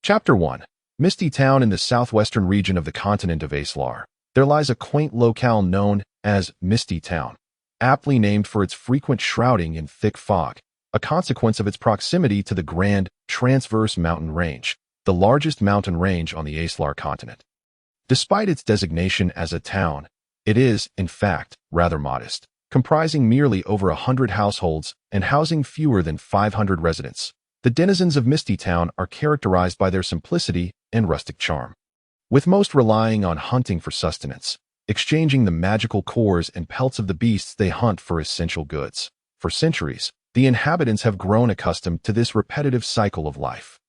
Chapter 1. Misty Town in the southwestern region of the continent of Aeslar. There lies a quaint locale known as Misty Town, aptly named for its frequent shrouding in thick fog, a consequence of its proximity to the grand transverse mountain range, the largest mountain range on the Aeslar continent. Despite its designation as a town, it is, in fact, rather modest, comprising merely over 100 households and housing fewer than 500 residents. The denizens of Misty Town are characterized by their simplicity and rustic charm, with most relying on hunting for sustenance, exchanging the magical cores and pelts of the beasts they hunt for essential goods. For centuries, the inhabitants have grown accustomed to this repetitive cycle of life.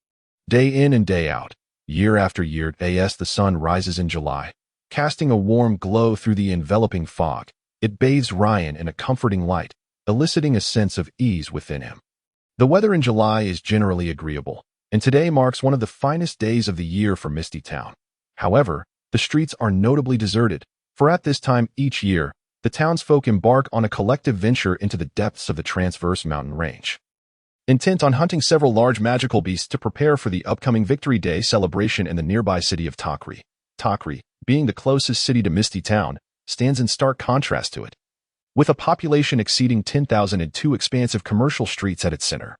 Day in and day out, year after year, as the sun rises in July, casting a warm glow through the enveloping fog, it bathes Ryan in a comforting light, eliciting a sense of ease within him. The weather in July is generally agreeable, and today marks one of the finest days of the year for Misty Town. However, the streets are notably deserted, for at this time each year, the townsfolk embark on a collective venture into the depths of the transverse mountain range, intent on hunting several large magical beasts to prepare for the upcoming Victory Day celebration in the nearby city of Takri. Takri, being the closest city to Misty Town, stands in stark contrast to it, with a population exceeding 10,000 and two expansive commercial streets at its center.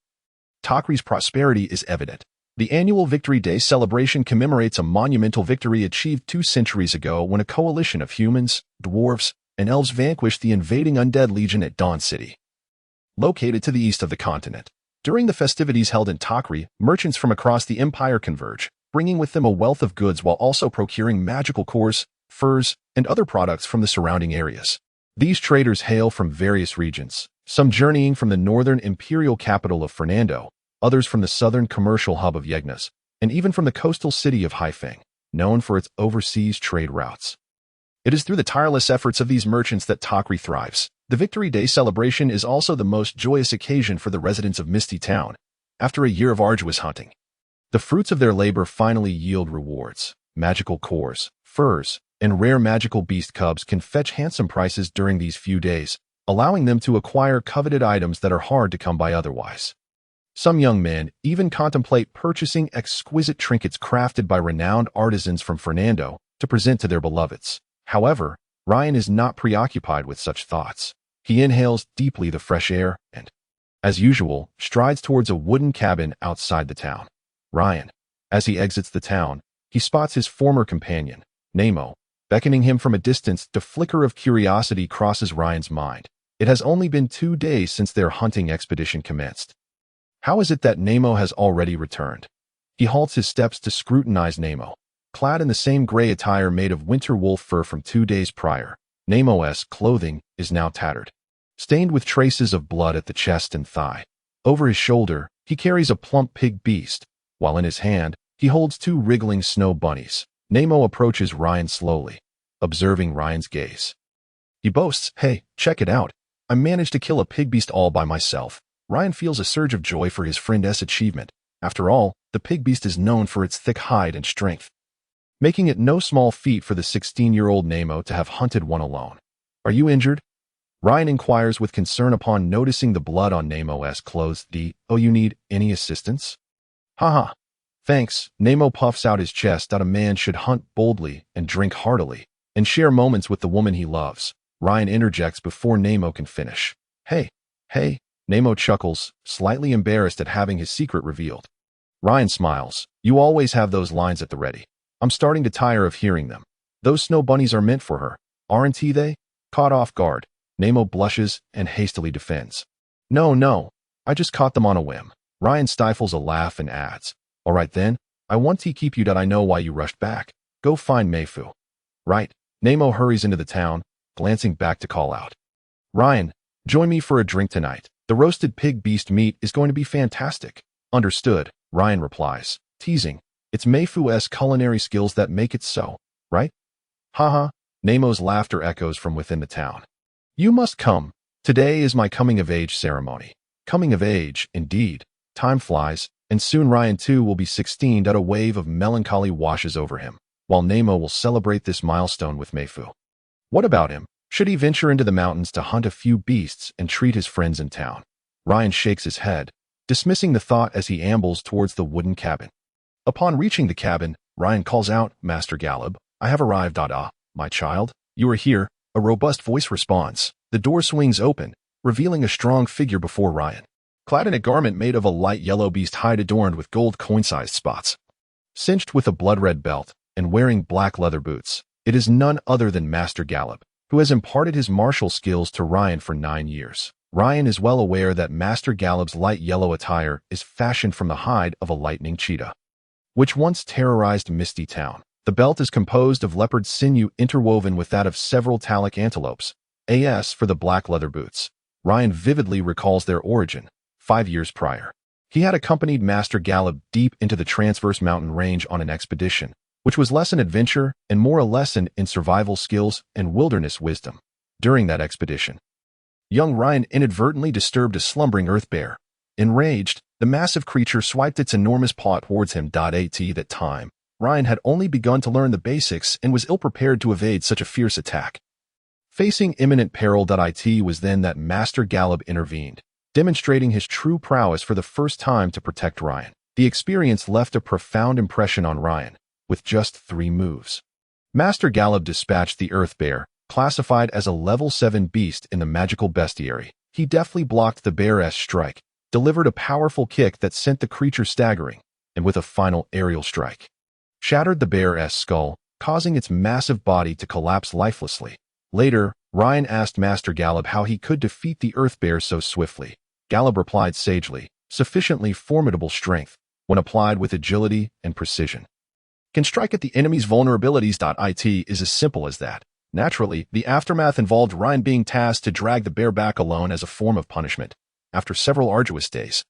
Takri's prosperity is evident. The annual Victory Day celebration commemorates a monumental victory achieved 2 centuries ago when a coalition of humans, dwarves, and elves vanquished the invading undead legion at Dawn City, located to the east of the continent. During the festivities held in Takri, merchants from across the empire converge, bringing with them a wealth of goods while also procuring magical cores, furs, and other products from the surrounding areas. These traders hail from various regions, some journeying from the northern imperial capital of Fernando, others from the southern commercial hub of Yegnas, and even from the coastal city of Haifeng, known for its overseas trade routes. It is through the tireless efforts of these merchants that Takri thrives. The Victory Day celebration is also the most joyous occasion for the residents of Misty Town, after a year of arduous hunting. The fruits of their labor finally yield rewards. Magical cores, furs, and rare magical beast cubs can fetch handsome prices during these few days, allowing them to acquire coveted items that are hard to come by otherwise. Some young men even contemplate purchasing exquisite trinkets crafted by renowned artisans from Fernando to present to their beloveds. However, Ryan is not preoccupied with such thoughts. He inhales deeply the fresh air and, as usual, strides towards a wooden cabin outside the town. Ryan, as he exits the town, he spots his former companion, Nemo, beckoning him from a distance. The flicker of curiosity crosses Ryan's mind. It has only been 2 days since their hunting expedition commenced. How is it that Nemo has already returned? He halts his steps to scrutinize Nemo. Clad in the same gray attire made of winter wolf fur from 2 days prior, Nemo's clothing is now tattered, stained with traces of blood at the chest and thigh. Over his shoulder, he carries a plump pig beast, while in his hand, he holds 2 wriggling snow bunnies. Nemo approaches Ryan slowly, observing Ryan's gaze. He boasts, "Hey, check it out. I managed to kill a pig beast all by myself." Ryan feels a surge of joy for his friend's achievement. After all, the pig beast is known for its thick hide and strength, making it no small feat for the 16-year-old Nemo to have hunted one alone. "Are you injured?" Ryan inquires with concern upon noticing the blood on Nemo's clothes. "Oh, you need any assistance?" "Haha. Thanks." Nemo puffs out his chest that a man should hunt boldly and drink heartily and share moments with the woman he loves. Ryan interjects before Nemo can finish. Hey. Nemo chuckles, slightly embarrassed at having his secret revealed. Ryan smiles. "You always have those lines at the ready. I'm starting to tire of hearing them. Those snow bunnies are meant for her, aren't they?" Caught off guard, Nemo blushes and hastily defends. No, I just caught them on a whim." Ryan stifles a laugh and adds, "All right then, I want to keep you that I know why you rushed back. Go find Meifu." "Right." Nemo hurries into the town, glancing back to call out, "Ryan, join me for a drink tonight. The roasted pig beast meat is going to be fantastic." "Understood," Ryan replies, teasing. "It's Meifu's culinary skills that make it so, right?" Haha, Nemo's laughter echoes from within the town. "You must come. Today is my coming-of-age ceremony." Coming of age, indeed. Time flies, and soon Ryan too will be 16. A wave of melancholy washes over him, while Nemo will celebrate this milestone with Meifu. What about him? Should he venture into the mountains to hunt a few beasts and treat his friends in town? Ryan shakes his head, dismissing the thought as he ambles towards the wooden cabin. Upon reaching the cabin, Ryan calls out, "Master Galab, I have arrived." My child, you are here," a robust voice responds. The door swings open, revealing a strong figure before Ryan, clad in a garment made of a light yellow beast hide adorned with gold coin-sized spots. Cinched with a blood-red belt and wearing black leather boots, it is none other than Master Galab, who has imparted his martial skills to Ryan for 9 years. Ryan is well aware that Master Galab's light yellow attire is fashioned from the hide of a lightning cheetah, which once terrorized Misty Town. The belt is composed of leopard sinew interwoven with that of several Talic antelopes. As for the black leather boots, Ryan vividly recalls their origin. 5 years prior, he had accompanied Master Galab deep into the Transverse Mountain Range on an expedition, which was less an adventure and more a lesson in survival skills and wilderness wisdom. During that expedition, young Ryan inadvertently disturbed a slumbering earth bear. Enraged, the massive creature swiped its enormous paw towards him. At that time, Ryan had only begun to learn the basics and was ill-prepared to evade such a fierce attack. Facing imminent peril. It was then that Master Galab intervened, demonstrating his true prowess for the first time to protect Ryan. The experience left a profound impression on Ryan. With just 3 moves, Master Galab dispatched the earth bear, classified as a level 7 beast in the magical bestiary. He deftly blocked the bear's strike, delivered a powerful kick that sent the creature staggering, and with a final aerial strike, shattered the bear's skull, causing its massive body to collapse lifelessly. Later, Ryan asked Master Galab how he could defeat the earth bear so swiftly. Galab replied sagely, "Sufficiently formidable strength, when applied with agility and precision, can strike at the enemy's vulnerabilities." It is as simple as that. Naturally, the aftermath involved Ryan being tasked to drag the bear back alone as a form of punishment. After several arduous days,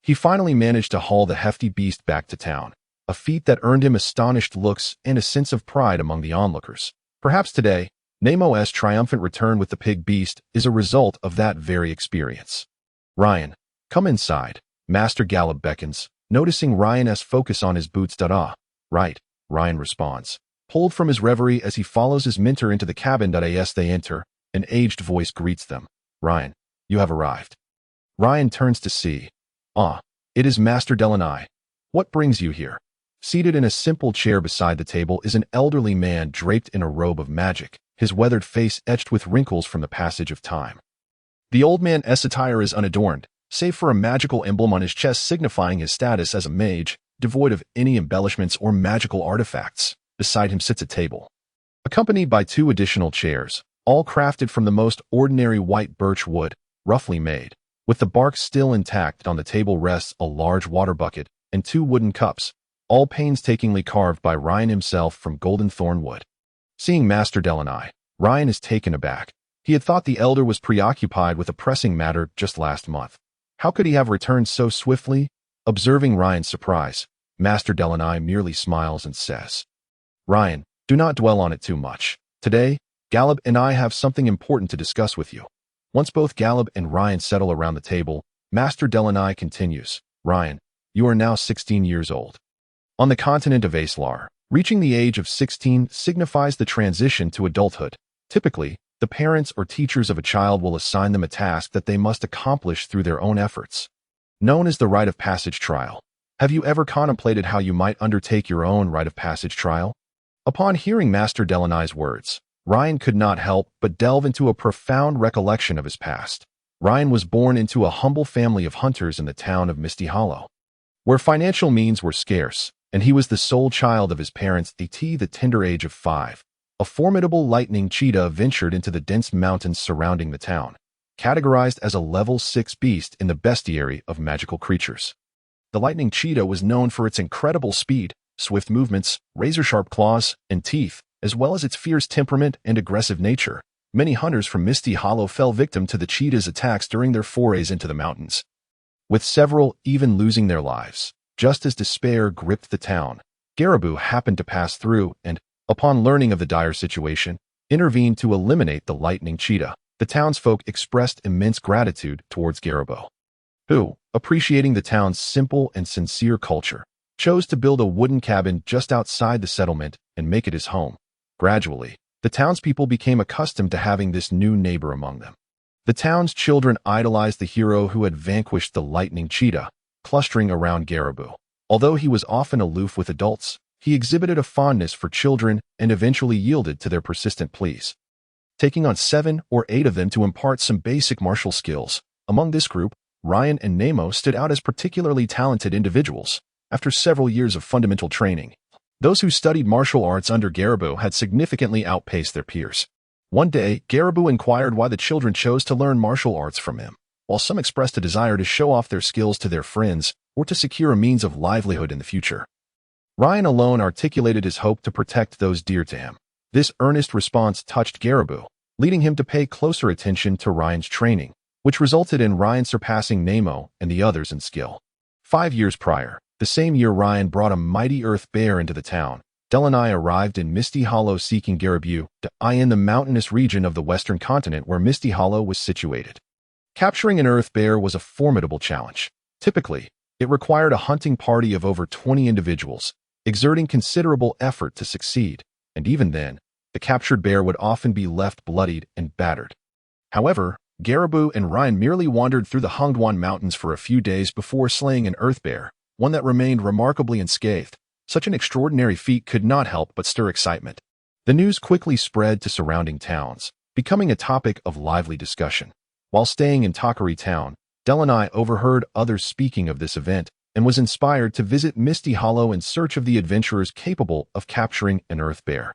he finally managed to haul the hefty beast back to town, a feat that earned him astonished looks and a sense of pride among the onlookers. Perhaps today, Nemo's triumphant return with the pig beast is a result of that very experience. "Ryan, come inside," Master Galab beckons, noticing Ryan's focus on his boots. "Right," Ryan responds, pulled from his reverie as he follows his mentor into the cabin. As they enter, an aged voice greets them. "Ryan, you have arrived." Ryan turns to see. It is Master Delaney. "What brings you here?" Seated in a simple chair beside the table is an elderly man draped in a robe of magic, his weathered face etched with wrinkles from the passage of time. The old man's attire is unadorned, save for a magical emblem on his chest signifying his status as a mage, devoid of any embellishments or magical artifacts. Beside him sits a table, accompanied by 2 additional chairs, all crafted from the most ordinary white birch wood, roughly made. With the bark still intact, on the table rests a large water bucket and 2 wooden cups, all painstakingly carved by Ryan himself from golden thorn wood. Seeing Master Delaney, Ryan is taken aback. He had thought the elder was preoccupied with a pressing matter just last month. How could he have returned so swiftly? Observing Ryan's surprise, Master Delaney merely smiles and says, "Ryan, do not dwell on it too much. Today, Galab and I have something important to discuss with you." Once both Galab and Ryan settle around the table, Master Delaney continues, "Ryan, you are now 16 years old. On the continent of Aeslar, reaching the age of 16 signifies the transition to adulthood. Typically, the parents or teachers of a child will assign them a task that they must accomplish through their own efforts, known as the rite of passage trial. Have you ever contemplated how you might undertake your own rite of passage trial? Upon hearing Master Delaney's words, Ryan could not help but delve into a profound recollection of his past. Ryan was born into a humble family of hunters in the town of Misty Hollow, where financial means were scarce, and he was the sole child of his parents at the tender age of 5. A formidable lightning cheetah ventured into the dense mountains surrounding the town, categorized as a level 6 beast in the bestiary of magical creatures. The lightning cheetah was known for its incredible speed, swift movements, razor-sharp claws, and teeth, as well as its fierce temperament and aggressive nature. Many hunters from Misty Hollow fell victim to the cheetah's attacks during their forays into the mountains, with several even losing their lives. Just as despair gripped the town, Garaboo happened to pass through and, upon learning of the dire situation, intervened to eliminate the lightning cheetah. The townsfolk expressed immense gratitude towards Garaboo, who, appreciating the town's simple and sincere culture, chose to build a wooden cabin just outside the settlement and make it his home. Gradually, the townspeople became accustomed to having this new neighbor among them. The town's children idolized the hero who had vanquished the lightning cheetah, clustering around Garaboo. Although he was often aloof with adults, he exhibited a fondness for children and eventually yielded to their persistent pleas, taking on 7 or 8 of them to impart some basic martial skills. Among this group, Ryan and Nemo stood out as particularly talented individuals. After several years of fundamental training, those who studied martial arts under Garibou had significantly outpaced their peers. One day, Garibou inquired why the children chose to learn martial arts from him, while some expressed a desire to show off their skills to their friends or to secure a means of livelihood in the future. Ryan alone articulated his hope to protect those dear to him. This earnest response touched Garibou, leading him to pay closer attention to Ryan's training, which resulted in Ryan surpassing Nemo and the others in skill. 5 years prior, the same year Ryan brought a mighty earth bear into the town, Delaney arrived in Misty Hollow seeking Garibou to eye in the mountainous region of the western continent where Misty Hollow was situated. Capturing an earth bear was a formidable challenge. Typically, it required a hunting party of over 20 individuals, exerting considerable effort to succeed, and even then, the captured bear would often be left bloodied and battered. However, Garibou and Ryan merely wandered through the Hongduan Mountains for a few days before slaying an earth bear, one that remained remarkably unscathed. Such an extraordinary feat could not help but stir excitement. The news quickly spread to surrounding towns, becoming a topic of lively discussion. While staying in Takari Town, Delaney overheard others speaking of this event and was inspired to visit Misty Hollow in search of the adventurers capable of capturing an earth bear,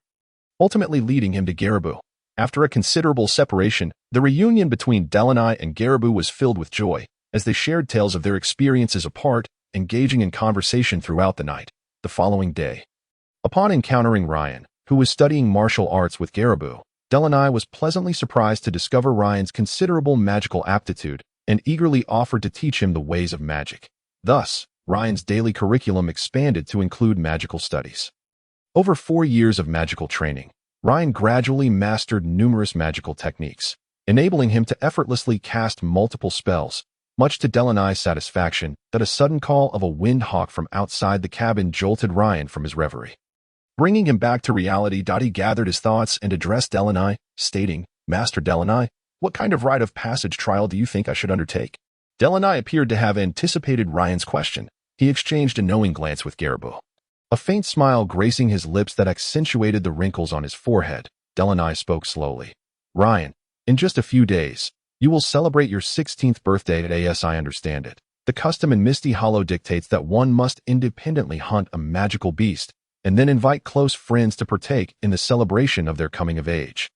ultimately leading him to Garibou. After a considerable separation, the reunion between Delaney and Garibou was filled with joy, as they shared tales of their experiences apart, engaging in conversation throughout the night. The following day, upon encountering Ryan, who was studying martial arts with Garibou, Delaney was pleasantly surprised to discover Ryan's considerable magical aptitude and eagerly offered to teach him the ways of magic. Thus, Ryan's daily curriculum expanded to include magical studies. Over 4 years of magical training, Ryan gradually mastered numerous magical techniques, enabling him to effortlessly cast multiple spells, much to Delaney's satisfaction that a sudden call of a wind hawk from outside the cabin jolted Ryan from his reverie. Bringing him back to reality, he gathered his thoughts and addressed Delaney, stating, "Master Delaney, what kind of rite of passage trial do you think I should undertake?" Delaney appeared to have anticipated Ryan's question. He exchanged a knowing glance with Garibou, a faint smile gracing his lips that accentuated the wrinkles on his forehead. Delaney spoke slowly. "Ryan, in just a few days, you will celebrate your 16th birthday. As I understand it, the custom in Misty Hollow dictates that one must independently hunt a magical beast and then invite close friends to partake in the celebration of their coming of age,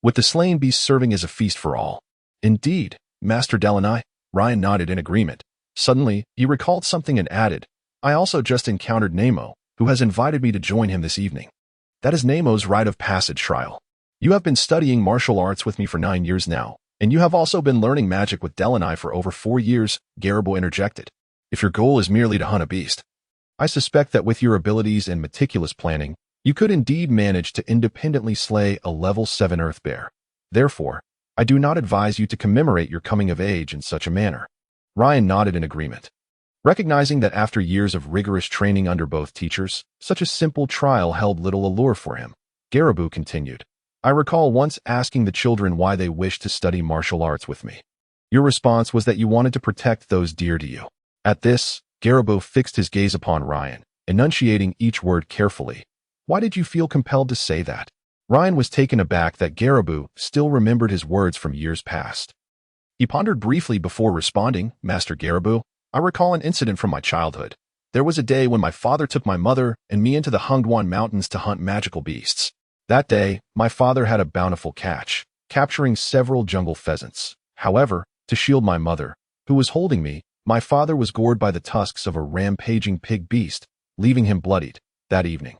with the slain beast serving as a feast for all." "Indeed, Master Delaney." Ryan nodded in agreement. Suddenly, he recalled something and added, "I also just encountered Nemo, who has invited me to join him this evening. That is Nemo's rite of passage trial. You have been studying martial arts with me for 9 years now, and you have also been learning magic with Delaney for over 4 years," Garibou interjected. "If your goal is merely to hunt a beast, I suspect that with your abilities and meticulous planning, you could indeed manage to independently slay a level 7 earth bear. Therefore, I do not advise you to commemorate your coming of age in such a manner." Ryan nodded in agreement. Recognizing that after years of rigorous training under both teachers, such a simple trial held little allure for him, Garibou continued, "I recall once asking the children why they wished to study martial arts with me. Your response was that you wanted to protect those dear to you." At this, Garibou fixed his gaze upon Ryan, enunciating each word carefully. "Why did you feel compelled to say that?" Ryan was taken aback that Garibou still remembered his words from years past. He pondered briefly before responding, "Master Garibou, I recall an incident from my childhood. There was a day when my father took my mother and me into the Hongduan Mountains to hunt magical beasts. That day, my father had a bountiful catch, capturing several jungle pheasants. However, to shield my mother, who was holding me, my father was gored by the tusks of a rampaging pig beast, leaving him bloodied. That evening,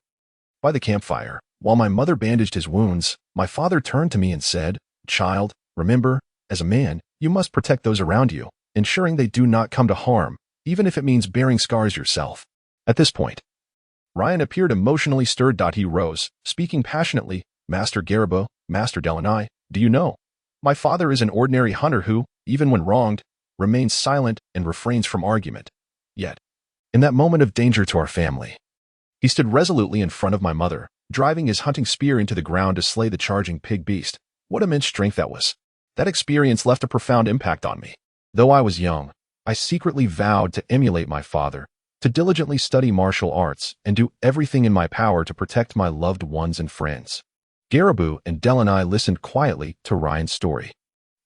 by the campfire, while my mother bandaged his wounds, my father turned to me and said, 'Child, remember, as a man, you must protect those around you, ensuring they do not come to harm, even if it means bearing scars yourself.'" At this point, Ryan appeared emotionally stirred. He rose, speaking passionately, "Master Garibou, Master Delaney, do you know? My father is an ordinary hunter who, even when wronged, remains silent and refrains from argument. Yet, in that moment of danger to our family, he stood resolutely in front of my mother, driving his hunting spear into the ground to slay the charging pig beast. What immense strength that was. That experience left a profound impact on me. Though I was young, I secretly vowed to emulate my father, to diligently study martial arts and do everything in my power to protect my loved ones and friends. Garibou and Delaney listened quietly to Ryan's story.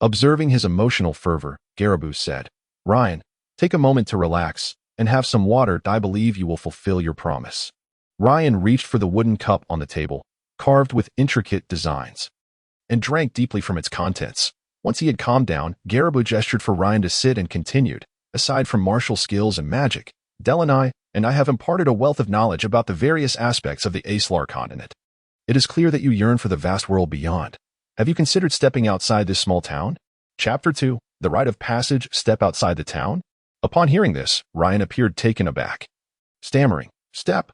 Observing his emotional fervor, Garibou said, "Ryan, take a moment to relax and have some water. I believe you will fulfill your promise." Ryan reached for the wooden cup on the table, carved with intricate designs, and drank deeply from its contents. Once he had calmed down, Garibou gestured for Ryan to sit and continued. "Aside from martial skills and magic, Delaney and I have imparted a wealth of knowledge about the various aspects of the Aeslar continent. It is clear that you yearn for the vast world beyond. Have you considered stepping outside this small town?" Chapter 2, The Rite of Passage, Step Outside the Town. Upon hearing this, Ryan appeared taken aback. Stammering, Step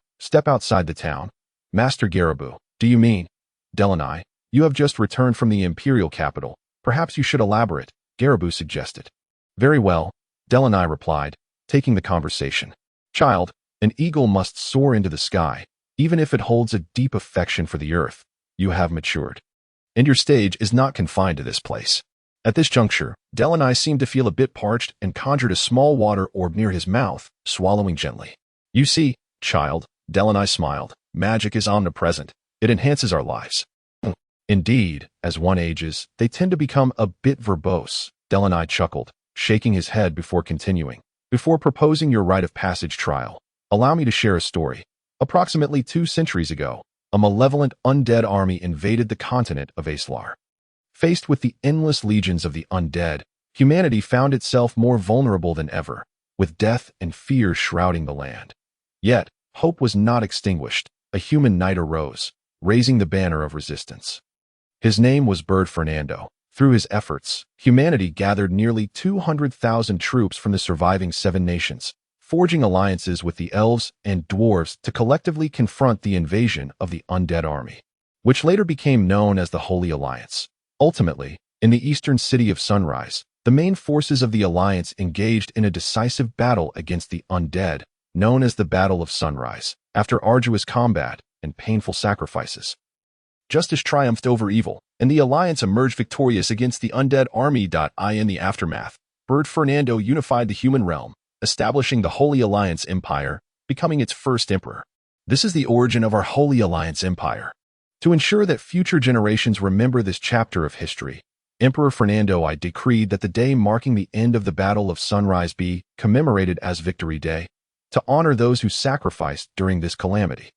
outside the town. Master Garibou, do you mean? Delaney, you have just returned from the imperial capital. Perhaps you should elaborate, Garibou suggested. Very well, Delaney replied, taking the conversation. Child, an eagle must soar into the sky, even if it holds a deep affection for the earth. You have matured. And your stage is not confined to this place. At this juncture, Delaney seemed to feel a bit parched and conjured a small water orb near his mouth, swallowing gently. You see, child, Delaney smiled, magic is omnipresent. It enhances our lives. Indeed, as one ages, they tend to become a bit verbose, Delaney chuckled, shaking his head before continuing. Before proposing your rite of passage trial, allow me to share a story. Approximately 2 centuries ago, a malevolent undead army invaded the continent of Aeslar. Faced with the endless legions of the undead, humanity found itself more vulnerable than ever, with death and fear shrouding the land. Yet, hope was not extinguished. A human knight arose, raising the banner of resistance. His name was Bird Fernando. Through his efforts, humanity gathered nearly 200,000 troops from the surviving 7 nations, forging alliances with the elves and dwarves to collectively confront the invasion of the undead army, which later became known as the Holy Alliance. Ultimately, in the eastern city of Sunrise, the main forces of the Alliance engaged in a decisive battle against the undead, known as the Battle of Sunrise, after arduous combat and painful sacrifices. Justice triumphed over evil, and the Alliance emerged victorious against the undead army. In the aftermath, Bird Fernando unified the human realm, establishing the Holy Alliance Empire, becoming its first emperor. This is the origin of our Holy Alliance Empire. To ensure that future generations remember this chapter of history, Emperor Fernando I decreed that the day marking the end of the Battle of Sunrise be commemorated as Victory Day, to honor those who sacrificed during this calamity.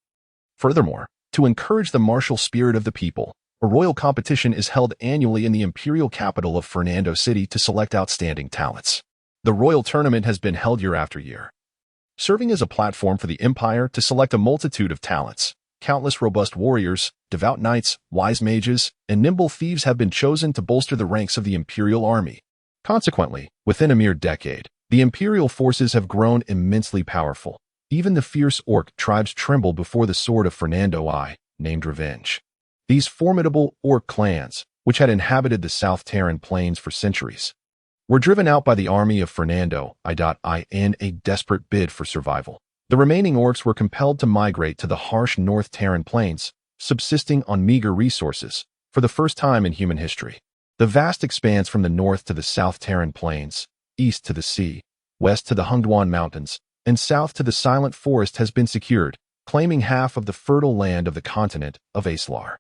Furthermore, to encourage the martial spirit of the people, a royal competition is held annually in the imperial capital of Fernando City to select outstanding talents. The royal tournament has been held year after year, serving as a platform for the empire to select a multitude of talents. Countless robust warriors, devout knights, wise mages, and nimble thieves have been chosen to bolster the ranks of the imperial army. Consequently, within a mere decade, the imperial forces have grown immensely powerful. Even the fierce orc tribes tremble before the sword of Fernando I, named Revenge. These formidable orc clans, which had inhabited the South Terran plains for centuries, were driven out by the army of Fernando I in a desperate bid for survival. The remaining orcs were compelled to migrate to the harsh North Terran plains, subsisting on meager resources, for the first time in human history. The vast expanse from the north to the South Terran plains, east to the sea, west to the Hungduan Mountains, and south to the Silent Forest has been secured, claiming half of the fertile land of the continent of Aeslar.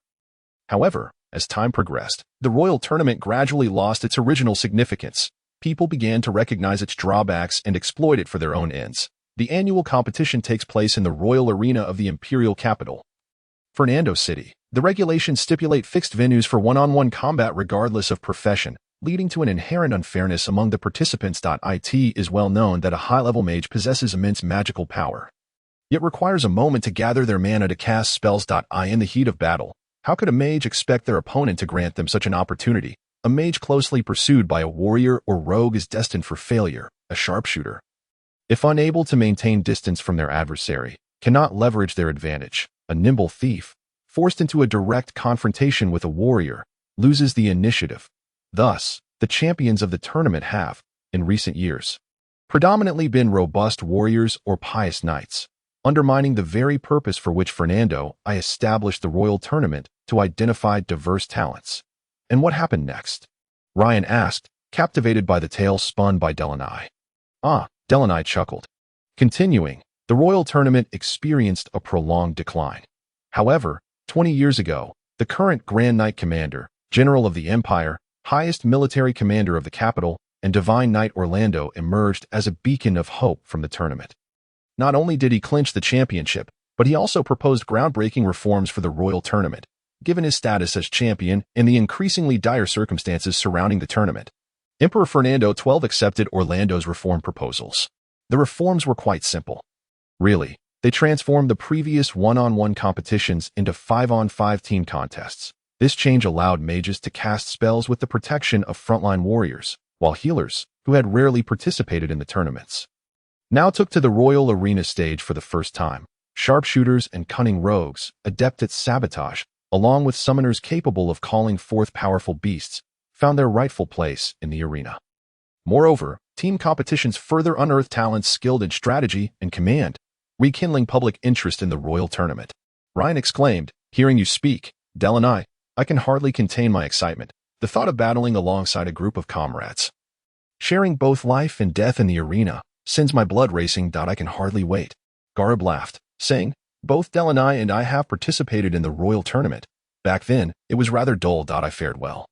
However, as time progressed, the royal tournament gradually lost its original significance. People began to recognize its drawbacks and exploit it for their own ends. The annual competition takes place in the royal arena of the imperial capital, Fernando City. The regulations stipulate fixed venues for one-on-one combat regardless of profession, leading to an inherent unfairness among the participants. It is well known that a high-level mage possesses immense magical power, yet requires a moment to gather their mana to cast spells. In the heat of battle, how could a mage expect their opponent to grant them such an opportunity? A mage closely pursued by a warrior or rogue is destined for failure. A sharpshooter, if unable to maintain distance from their adversary, cannot leverage their advantage. A nimble thief, forced into a direct confrontation with a warrior, loses the initiative. Thus, the champions of the tournament have, in recent years, predominantly been robust warriors or pious knights, undermining the very purpose for which Fernando I established the royal tournament, to identify diverse talents. And what happened next? Ryan asked, captivated by the tale spun by Delaney. Delaney chuckled. Continuing, the royal tournament experienced a prolonged decline. However, 20 years ago, the current Grand Knight Commander, General of the Empire, highest military commander of the capital, and Divine Knight Orlando emerged as a beacon of hope from the tournament. Not only did he clinch the championship, but he also proposed groundbreaking reforms for the royal tournament, given his status as champion and the increasingly dire circumstances surrounding the tournament. Emperor Fernando XII accepted Orlando's reform proposals. The reforms were quite simple. Really, they transformed the previous one-on-one competitions into 5-on-5 team contests. This change allowed mages to cast spells with the protection of frontline warriors, while healers, who had rarely participated in the tournaments, now took to the royal arena stage for the first time. Sharpshooters and cunning rogues, adept at sabotage, along with summoners capable of calling forth powerful beasts, found their rightful place in the arena. Moreover, team competitions further unearthed talents skilled in strategy and command, rekindling public interest in the royal tournament. Ryan exclaimed, "Hearing you speak, Delanai, I can hardly contain my excitement. The thought of battling alongside a group of comrades, sharing both life and death in the arena, sends my blood racing. I can hardly wait." Garib laughed, saying, "Both Delanai and I have participated in the royal tournament. Back then, it was rather dull. I fared well,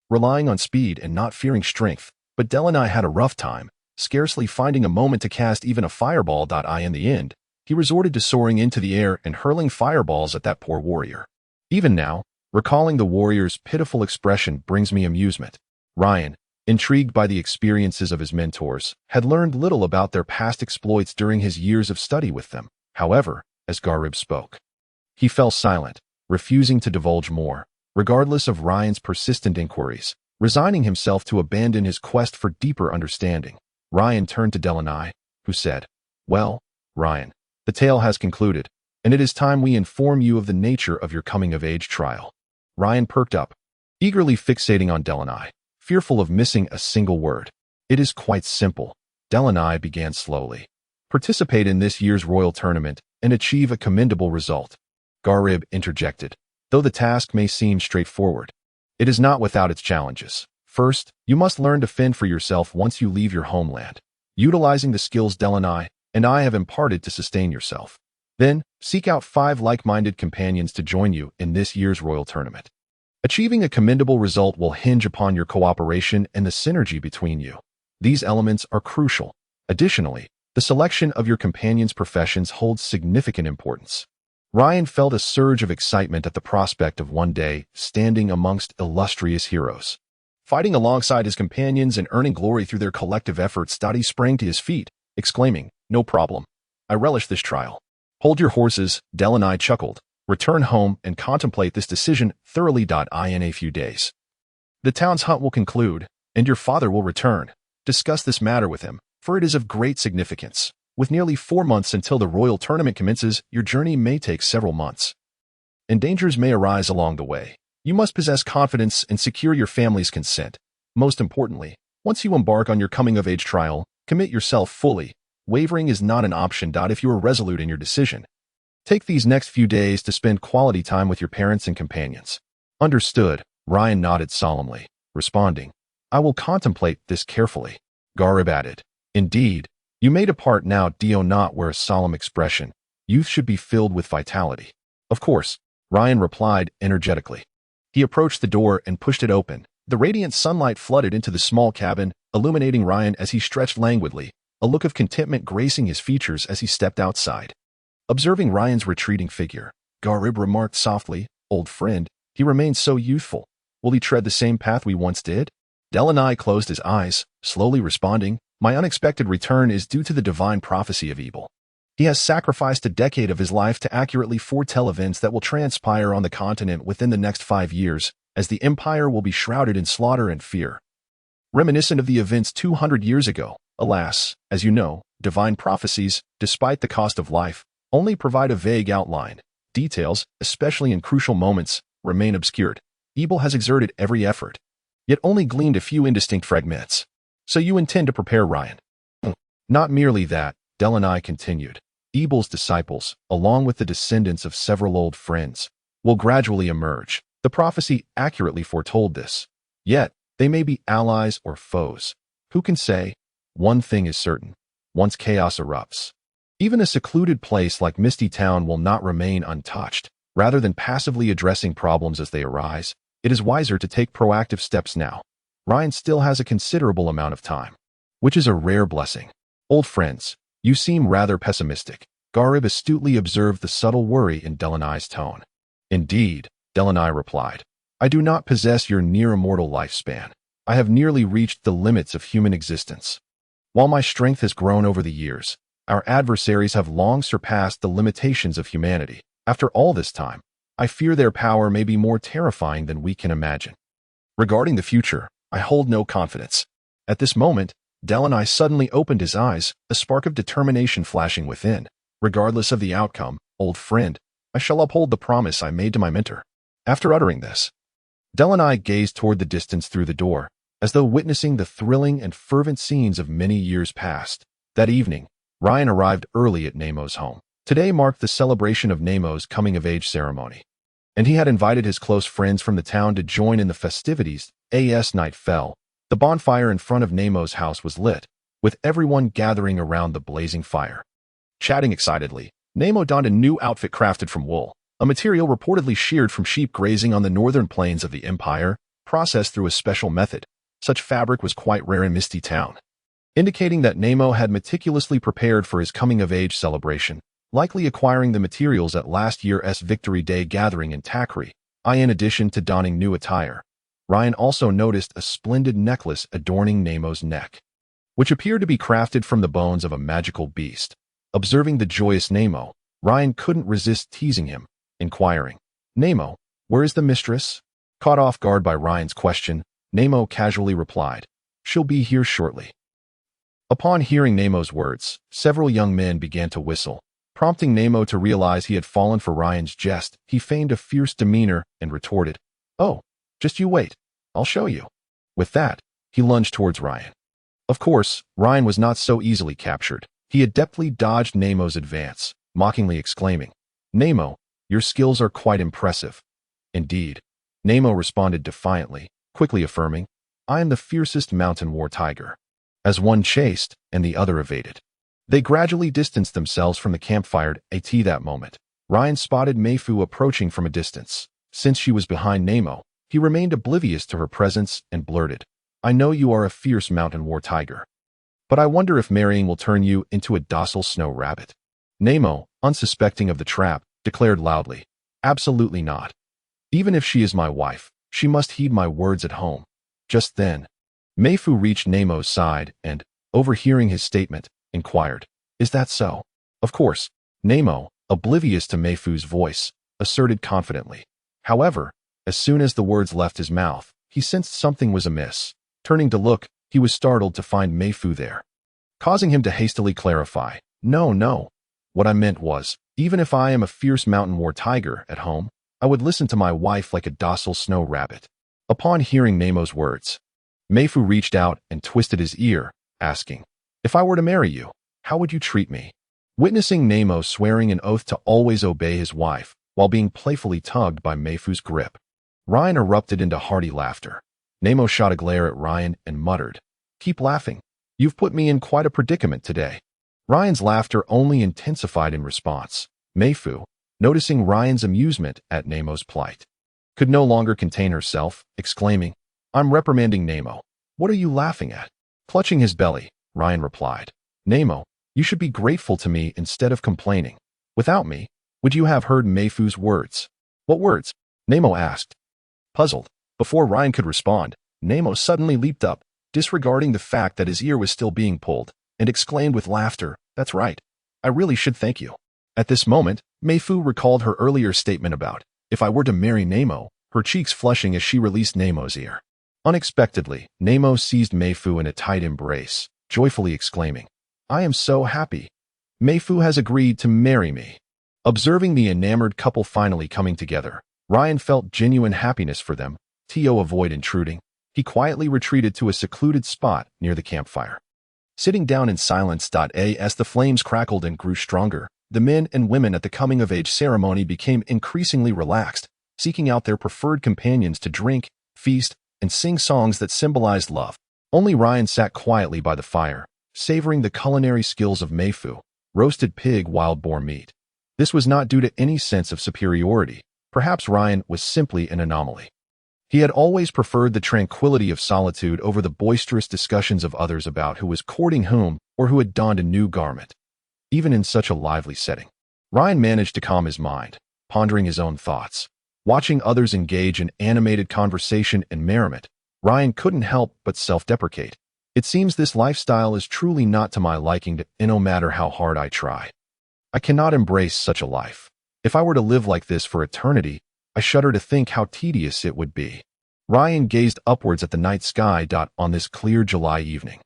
relying on speed and not fearing strength, but Delanai had a rough time, scarcely finding a moment to cast even a fireball. In the end, he resorted to soaring into the air and hurling fireballs at that poor warrior. Even now, recalling the warrior's pitiful expression brings me amusement." Ryan, intrigued by the experiences of his mentors, had learned little about their past exploits during his years of study with them. However, as Garib spoke, he fell silent, refusing to divulge more, regardless of Ryan's persistent inquiries, resigning himself to abandon his quest for deeper understanding. Ryan turned to Delanai, who said, "Well, Ryan, the tale has concluded, and it is time we inform you of the nature of your coming-of-age trial." Ryan perked up, eagerly fixating on Delanai, fearful of missing a single word. "It is quite simple," Delanai began slowly. "Participate in this year's royal tournament and achieve a commendable result." Garib interjected, "Though the task may seem straightforward, it is not without its challenges. First, you must learn to fend for yourself once you leave your homeland, utilizing the skills Delanai and I have imparted to sustain yourself. Then, seek out 5 like-minded companions to join you in this year's royal tournament. Achieving a commendable result will hinge upon your cooperation and the synergy between you. These elements are crucial. Additionally, the selection of your companions' professions holds significant importance." Ryan felt a surge of excitement at the prospect of one day standing amongst illustrious heroes, fighting alongside his companions and earning glory through their collective efforts. He sprang to his feet, exclaiming, "No problem. I relish this trial." "Hold your horses," Delanai chuckled. "Return home and contemplate this decision thoroughly. In a few days, the town's hunt will conclude, and your father will return. Discuss this matter with him, for it is of great significance. With nearly 4 months until the royal tournament commences, your journey may take several months, and dangers may arise along the way. You must possess confidence and secure your family's consent. Most importantly, once you embark on your coming-of-age trial, commit yourself fully. Wavering is not an option. If you are resolute in your decision, take these next few days to spend quality time with your parents and companions." "Understood," Ryan nodded solemnly, responding, "I will contemplate this carefully." Garib added, "Indeed, you may depart now. Do not wear a solemn expression. Youth should be filled with vitality." "Of course," Ryan replied energetically. He approached the door and pushed it open. The radiant sunlight flooded into the small cabin, illuminating Ryan as he stretched languidly, a look of contentment gracing his features as he stepped outside. Observing Ryan's retreating figure, Garib remarked softly, "Old friend, he remains so youthful. Will he tread the same path we once did?" Delanai closed his eyes, slowly responding, "My unexpected return is due to the divine prophecy of evil. He has sacrificed a decade of his life to accurately foretell events that will transpire on the continent within the next 5 years, as the empire will be shrouded in slaughter and fear. Reminiscent of the events 200 years ago, alas, as you know, divine prophecies, despite the cost of life, only provide a vague outline. Details, especially in crucial moments, remain obscured. Evil has exerted every effort, yet only gleaned a few indistinct fragments. So you intend to prepare Ryan?" "Not merely that," Delanai continued. "Evil's disciples, along with the descendants of several old friends, will gradually emerge. The prophecy accurately foretold this. Yet, they may be allies or foes. Who can say? One thing is certain. Once chaos erupts, Even a secluded place like Misty Town will not remain untouched. Rather than passively addressing problems as they arise, it is wiser to take proactive steps now. Ryan still has a considerable amount of time, which is a rare blessing. Old friends, you seem rather pessimistic. Garib astutely observed the subtle worry in Delaney's tone. Indeed, Delaney replied. I do not possess your near-immortal lifespan. I have nearly reached the limits of human existence. While my strength has grown over the years, our adversaries have long surpassed the limitations of humanity. After all this time, I fear their power may be more terrifying than we can imagine. Regarding the future, I hold no confidence. At this moment, Delaney suddenly opened his eyes, a spark of determination flashing within. Regardless of the outcome, old friend, I shall uphold the promise I made to my mentor. After uttering this, Delaney gazed toward the distance through the door, as though witnessing the thrilling and fervent scenes of many years past. That evening, Ryan arrived early at Nemo's home. Today marked the celebration of Nemo's coming-of-age ceremony, and he had invited his close friends from the town to join in the festivities. As night fell, the bonfire in front of Nemo's house was lit, with everyone gathering around the blazing fire. Chatting excitedly, Nemo donned a new outfit crafted from wool, a material reportedly sheared from sheep grazing on the northern plains of the Empire, processed through a special method. Such fabric was quite rare in Misty Town, indicating that Nemo had meticulously prepared for his coming-of-age celebration, likely acquiring the materials at last year's Victory Day gathering in Takri. In addition to donning new attire, Ryan also noticed a splendid necklace adorning Nemo's neck, which appeared to be crafted from the bones of a magical beast. Observing the joyous Nemo, Ryan couldn't resist teasing him, inquiring, Nemo, where is the mistress? Caught off guard by Ryan's question, Nemo casually replied, she'll be here shortly. Upon hearing Nemo's words, several young men began to whistle, prompting Nemo to realize he had fallen for Ryan's jest. He feigned a fierce demeanor and retorted, oh, just you wait, I'll show you. With that, he lunged towards Ryan. Of course, Ryan was not so easily captured. He adeptly dodged Nemo's advance, mockingly exclaiming, Nemo, your skills are quite impressive. Indeed, Nemo responded defiantly, quickly affirming, I am the fiercest mountain war tiger. As one chased and the other evaded, they gradually distanced themselves from the campfire. At that moment, Ryan spotted Meifu approaching from a distance. Since she was behind Nemo, he remained oblivious to her presence and blurted, I know you are a fierce mountain war tiger, but I wonder if marrying will turn you into a docile snow rabbit. Nemo, unsuspecting of the trap, declared loudly, absolutely not. Even if she is my wife, she must heed my words at home. Just then, Meifu reached Nemo's side and, overhearing his statement, inquired, is that so? Of course, Nemo, oblivious to Meifu's voice, asserted confidently. However, as soon as the words left his mouth, he sensed something was amiss. Turning to look, he was startled to find Meifu there, causing him to hastily clarify, no. What I meant was, even if I am a fierce mountain war tiger at home, I would listen to my wife like a docile snow rabbit. Upon hearing Nemo's words, Meifu reached out and twisted his ear, asking, if I were to marry you, how would you treat me? Witnessing Nemo swearing an oath to always obey his wife while being playfully tugged by Meifu's grip, Ryan erupted into hearty laughter. Nemo shot a glare at Ryan and muttered, keep laughing. You've put me in quite a predicament today. Ryan's laughter only intensified in response. Meifu, noticing Ryan's amusement at Nemo's plight, could no longer contain herself, exclaiming, I'm reprimanding Nemo. What are you laughing at? Clutching his belly, Ryan replied, Nemo, you should be grateful to me instead of complaining. Without me, would you have heard Meifu's words? What words? Nemo asked. Puzzled, before Ryan could respond, Nemo suddenly leaped up, disregarding the fact that his ear was still being pulled, and exclaimed with laughter, that's right. I really should thank you. At this moment, Meifu recalled her earlier statement about, if I were to marry Nemo, her cheeks flushing as she released Nemo's ear. Unexpectedly, Nemo seized Meifu in a tight embrace, joyfully exclaiming, I am so happy. Meifu has agreed to marry me. Observing the enamored couple finally coming together, Ryan felt genuine happiness for them. To avoid intruding, he quietly retreated to a secluded spot near the campfire. Sitting down in silence. As the flames crackled and grew stronger, the men and women at the coming-of-age ceremony became increasingly relaxed, seeking out their preferred companions to drink, feast, and sing songs that symbolized love. Only Ryan sat quietly by the fire, savoring the culinary skills of Meifu. roasted pig, wild boar meat. This was not due to any sense of superiority. Perhaps Ryan was simply an anomaly. He had always preferred the tranquility of solitude over the boisterous discussions of others about who was courting whom or who had donned a new garment. Even in such a lively setting, Ryan managed to calm his mind, pondering his own thoughts. Watching others engage in animated conversation and merriment, Ryan couldn't help but self-deprecate. It seems this lifestyle is truly not to my liking, no matter how hard I try. I cannot embrace such a life. If I were to live like this for eternity, I shudder to think how tedious it would be. Ryan gazed upwards at the night sky. On this clear July evening,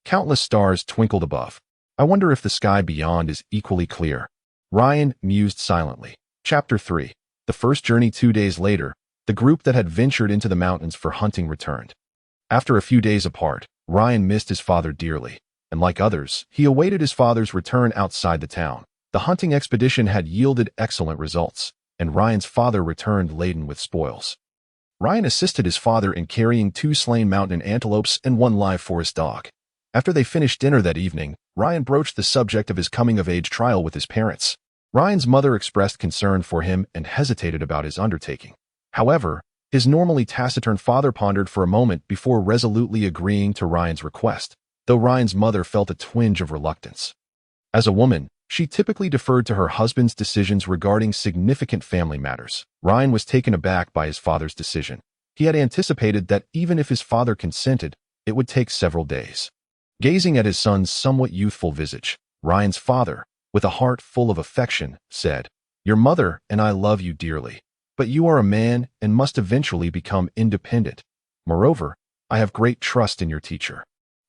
countless stars twinkled above. I wonder if the sky beyond is equally clear. Ryan mused silently. Chapter 3. The first journey. 2 days later, the group that had ventured into the mountains for hunting returned. After a few days apart, Ryan missed his father dearly, and like others, he awaited his father's return outside the town. The hunting expedition had yielded excellent results, and Ryan's father returned laden with spoils. Ryan assisted his father in carrying 2 slain mountain antelopes and 1 live forest dog. After they finished dinner that evening, Ryan broached the subject of his coming-of-age trial with his parents. Ryan's mother expressed concern for him and hesitated about his undertaking. However, his normally taciturn father pondered for a moment before resolutely agreeing to Ryan's request, though Ryan's mother felt a twinge of reluctance. As a woman, she typically deferred to her husband's decisions regarding significant family matters. Ryan was taken aback by his father's decision. He had anticipated that even if his father consented, it would take several days. Gazing at his son's somewhat youthful visage, Ryan's father, with a heart full of affection, said, "Your mother and I love you dearly, but you are a man and must eventually become independent. Moreover, I have great trust in your teacher,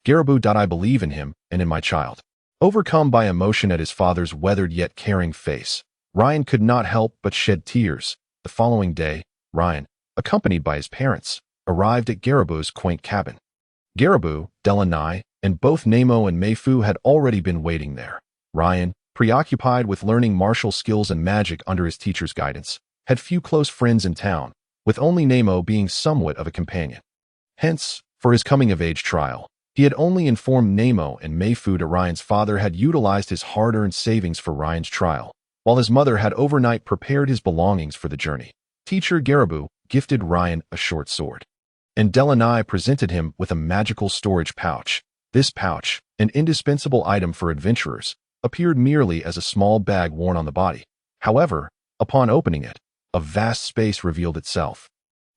Garibou. I believe in him and in my child." Overcome by emotion at his father's weathered yet caring face, Ryan could not help but shed tears. The following day, Ryan, accompanied by his parents, arrived at Garibou's quaint cabin. Garibou, Delanai, and both Nemo and Meifu had already been waiting there. Ryan, preoccupied with learning martial skills and magic under his teacher's guidance, had few close friends in town, with only Nemo being somewhat of a companion. Hence, for his coming-of-age trial, he had only informed Nemo and Meifu that Ryan's father had utilized his hard-earned savings for Ryan's trial, while his mother had overnight prepared his belongings for the journey. Teacher Garibou gifted Ryan a short sword, and Delanai presented him with a magical storage pouch. This pouch, an indispensable item for adventurers, appeared merely as a small bag worn on the body. However, upon opening it, a vast space revealed itself,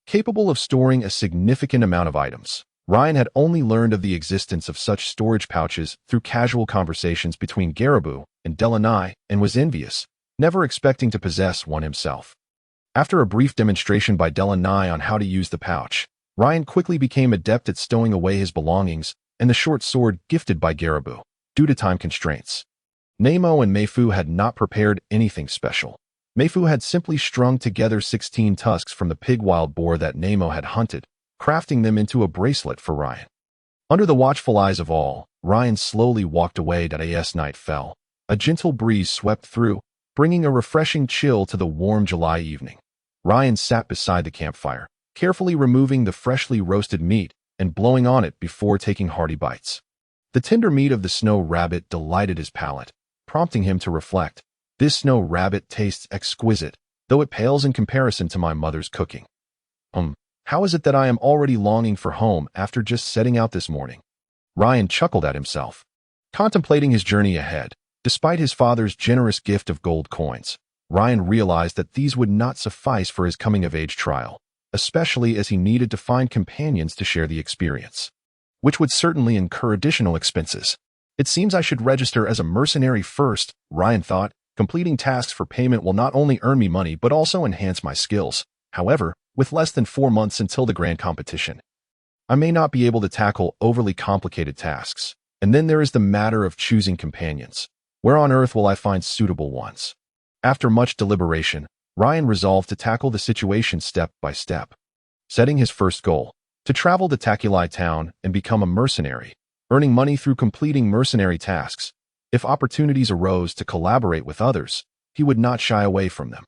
capable of storing a significant amount of items. Ryan had only learned of the existence of such storage pouches through casual conversations between Garibou and Delanai and was envious, never expecting to possess one himself. After a brief demonstration by Delanai on how to use the pouch, Ryan quickly became adept at stowing away his belongings and the short sword gifted by Garibou, due to time constraints. Nemo and Meifu had not prepared anything special. Meifu had simply strung together 16 tusks from the pig wild boar that Nemo had hunted, crafting them into a bracelet for Ryan. Under the watchful eyes of all, Ryan slowly walked away. As night fell, a gentle breeze swept through, bringing a refreshing chill to the warm July evening. Ryan sat beside the campfire, carefully removing the freshly roasted meat and blowing on it before taking hearty bites. The tender meat of the snow rabbit delighted his palate, prompting him to reflect, "This snow rabbit tastes exquisite, though it pales in comparison to my mother's cooking. How is it that I am already longing for home after just setting out this morning?" Ryan chuckled at himself. Contemplating his journey ahead, despite his father's generous gift of gold coins, Ryan realized that these would not suffice for his coming-of-age trial, especially as he needed to find companions to share the experience, which would certainly incur additional expenses. "It seems I should register as a mercenary first," Ryan thought. "Completing tasks for payment will not only earn me money but also enhance my skills. However, with less than 4 months until the grand competition, I may not be able to tackle overly complicated tasks. And then there is the matter of choosing companions. Where on earth will I find suitable ones?" After much deliberation, Ryan resolved to tackle the situation step by step. Setting his first goal, to travel to Takulai town and become a mercenary, earning money through completing mercenary tasks. If opportunities arose to collaborate with others, he would not shy away from them.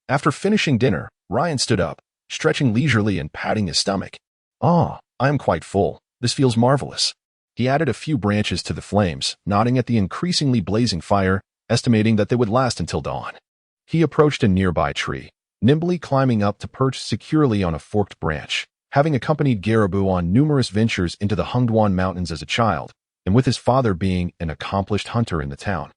After finishing dinner, Ryan stood up, stretching leisurely and patting his stomach. "I am quite full. This feels marvelous." He added a few branches to the flames, nodding at the increasingly blazing fire, estimating that they would last until dawn. He approached a nearby tree, nimbly climbing up to perch securely on a forked branch. Having accompanied Garibou on numerous ventures into the Hungduan Mountains as a child, and with his father being an accomplished hunter in the town,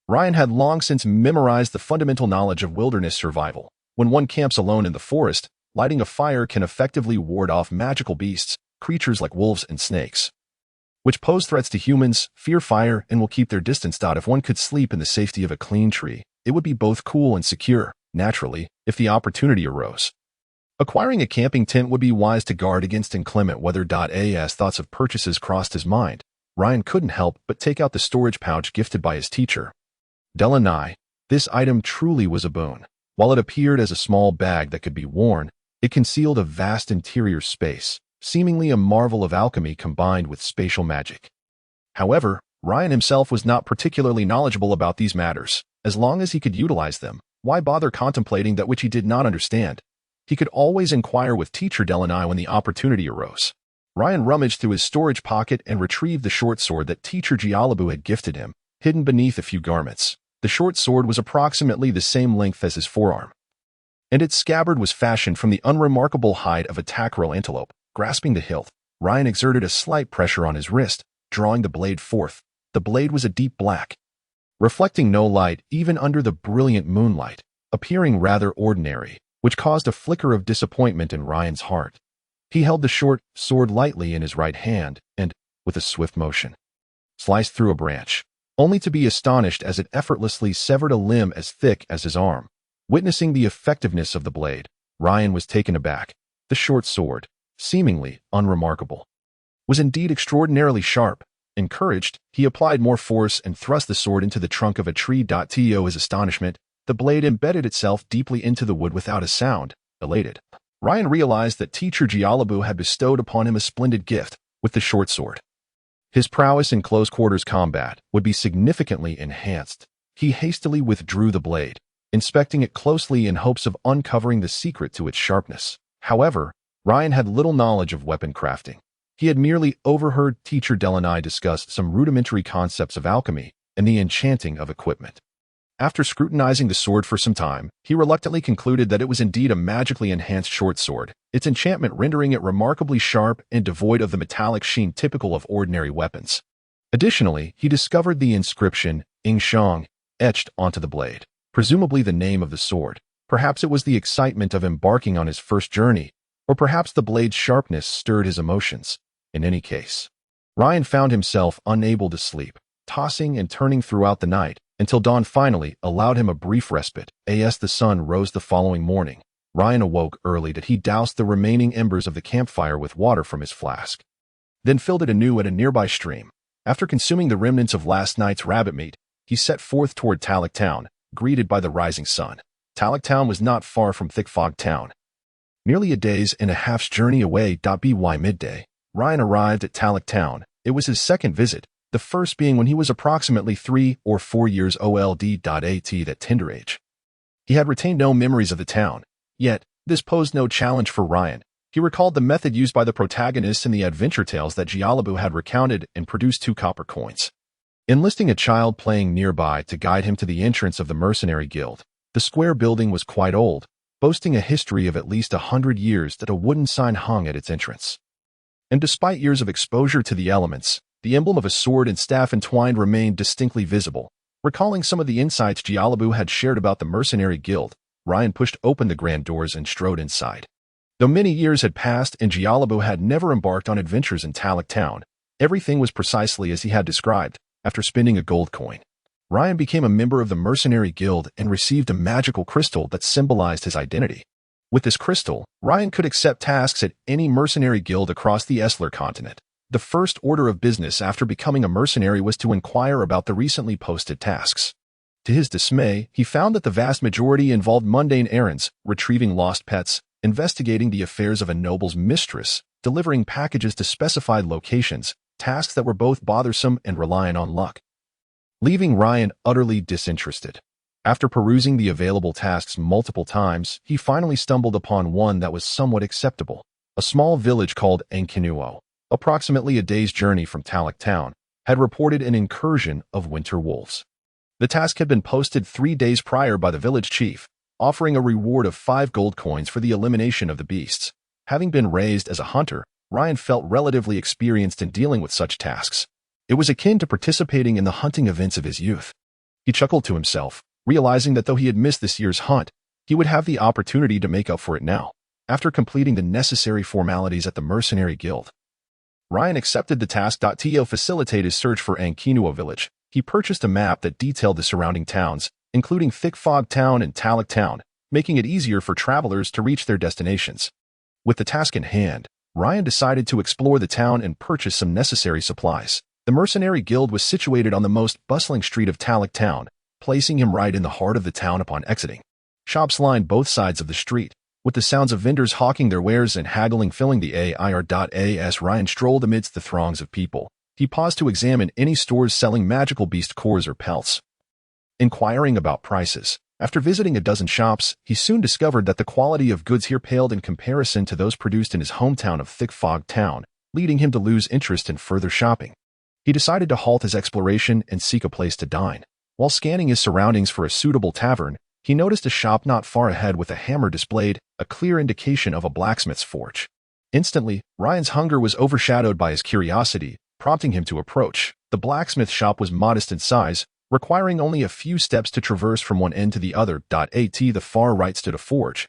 Ryan had long since memorized the fundamental knowledge of wilderness survival. When one camps alone in the forest, lighting a fire can effectively ward off magical beasts, creatures like wolves and snakes, which pose threats to humans, fear fire, and will keep their distance. If one could sleep in the safety of a clean tree, it would be both cool and secure, naturally, if the opportunity arose. Acquiring a camping tent would be wise to guard against inclement weather. As thoughts of purchases crossed his mind, Ryan couldn't help but take out the storage pouch gifted by his teacher, Delaney. This item truly was a boon. While it appeared as a small bag that could be worn, it concealed a vast interior space, seemingly a marvel of alchemy combined with spatial magic. However, Ryan himself was not particularly knowledgeable about these matters. As long as he could utilize them, why bother contemplating that which he did not understand? He could always inquire with teacher Delaney when the opportunity arose. Ryan rummaged through his storage pocket and retrieved the short sword that teacher Gialabou had gifted him, hidden beneath a few garments. The short sword was approximately the same length as his forearm, and its scabbard was fashioned from the unremarkable hide of a tackle antelope. Grasping the hilt, Ryan exerted a slight pressure on his wrist, drawing the blade forth. The blade was a deep black, reflecting no light even under the brilliant moonlight, appearing rather ordinary, which caused a flicker of disappointment in Ryan's heart. He held the short sword lightly in his right hand and, with a swift motion, sliced through a branch, only to be astonished as it effortlessly severed a limb as thick as his arm. Witnessing the effectiveness of the blade, Ryan was taken aback. The short sword, seemingly unremarkable, was indeed extraordinarily sharp. Encouraged, he applied more force and thrust the sword into the trunk of a tree. To his astonishment, the blade embedded itself deeply into the wood without a sound. Elated, Ryan realized that teacher Gialabou had bestowed upon him a splendid gift. With the short sword, his prowess in close-quarters combat would be significantly enhanced. He hastily withdrew the blade, inspecting it closely in hopes of uncovering the secret to its sharpness. However, Ryan had little knowledge of weapon crafting. He had merely overheard teacher Delaney discuss some rudimentary concepts of alchemy and the enchanting of equipment. After scrutinizing the sword for some time, he reluctantly concluded that it was indeed a magically enhanced short sword, its enchantment rendering it remarkably sharp and devoid of the metallic sheen typical of ordinary weapons. Additionally, he discovered the inscription, Ing Shang, etched onto the blade, presumably the name of the sword. Perhaps it was the excitement of embarking on his first journey, or perhaps the blade's sharpness stirred his emotions. In any case, Ryan found himself unable to sleep, tossing and turning throughout the night, until dawn finally allowed him a brief respite. As the sun rose the following morning, Ryan awoke early. He doused the remaining embers of the campfire with water from his flask, then filled it anew at a nearby stream. After consuming the remnants of last night's rabbit meat, he set forth toward Talak Town, greeted by the rising sun. Talak Town was not far from Thick Fog Town, nearly a day's and a half's journey away. By midday, Ryan arrived at Talak Town. It was his second visit, the first being when he was approximately 3 or 4 years old. At that tender age, he had retained no memories of the town. Yet, this posed no challenge for Ryan. He recalled the method used by the protagonists in the adventure tales that Gialabou had recounted and produced 2 copper coins. Enlisting a child playing nearby to guide him to the entrance of the mercenary guild, the square building was quite old, boasting a history of at least 100 years. That a wooden sign hung at its entrance, and despite years of exposure to the elements, the emblem of a sword and staff entwined remained distinctly visible. Recalling some of the insights Gialabou had shared about the mercenary guild, Ryan pushed open the grand doors and strode inside. Though many years had passed and Gialabou had never embarked on adventures in Talak Town, everything was precisely as he had described. After spending a gold coin, Ryan became a member of the mercenary guild and received a magical crystal that symbolized his identity. With this crystal, Ryan could accept tasks at any mercenary guild across the Esler continent. The first order of business after becoming a mercenary was to inquire about the recently posted tasks. To his dismay, he found that the vast majority involved mundane errands, retrieving lost pets, investigating the affairs of a noble's mistress, delivering packages to specified locations, tasks that were both bothersome and reliant on luck, leaving Ryan utterly disinterested. After perusing the available tasks multiple times, he finally stumbled upon one that was somewhat acceptable. A small village called Enkinuo, approximately a day's journey from Talak town, had reported an incursion of winter wolves. The task had been posted 3 days prior by the village chief, offering a reward of 5 gold coins for the elimination of the beasts. Having been raised as a hunter, Ryan felt relatively experienced in dealing with such tasks. It was akin to participating in the hunting events of his youth. He chuckled to himself, realizing that though he had missed this year's hunt, he would have the opportunity to make up for it now, after completing the necessary formalities at the mercenary guild. Ryan accepted the task to facilitate his search for Ankinua village. He purchased a map that detailed the surrounding towns, including Thick Fog Town and Talak Town, making it easier for travelers to reach their destinations. With the task in hand, Ryan decided to explore the town and purchase some necessary supplies. The mercenary guild was situated on the most bustling street of Talak Town, placing him right in the heart of the town upon exiting. Shops lined both sides of the street, with the sounds of vendors hawking their wares and haggling filling the air. As Ryan strolled amidst the throngs of people, he paused to examine any stores selling magical beast cores or pelts. Inquiring about prices, after visiting a dozen shops, he soon discovered that the quality of goods here paled in comparison to those produced in his hometown of Thick Fog Town, leading him to lose interest in further shopping. He decided to halt his exploration and seek a place to dine. While scanning his surroundings for a suitable tavern, he noticed a shop not far ahead with a hammer displayed, a clear indication of a blacksmith's forge. Instantly, Ryan's hunger was overshadowed by his curiosity, prompting him to approach. The blacksmith shop was modest in size, requiring only a few steps to traverse from one end to the other. At the far right stood a forge.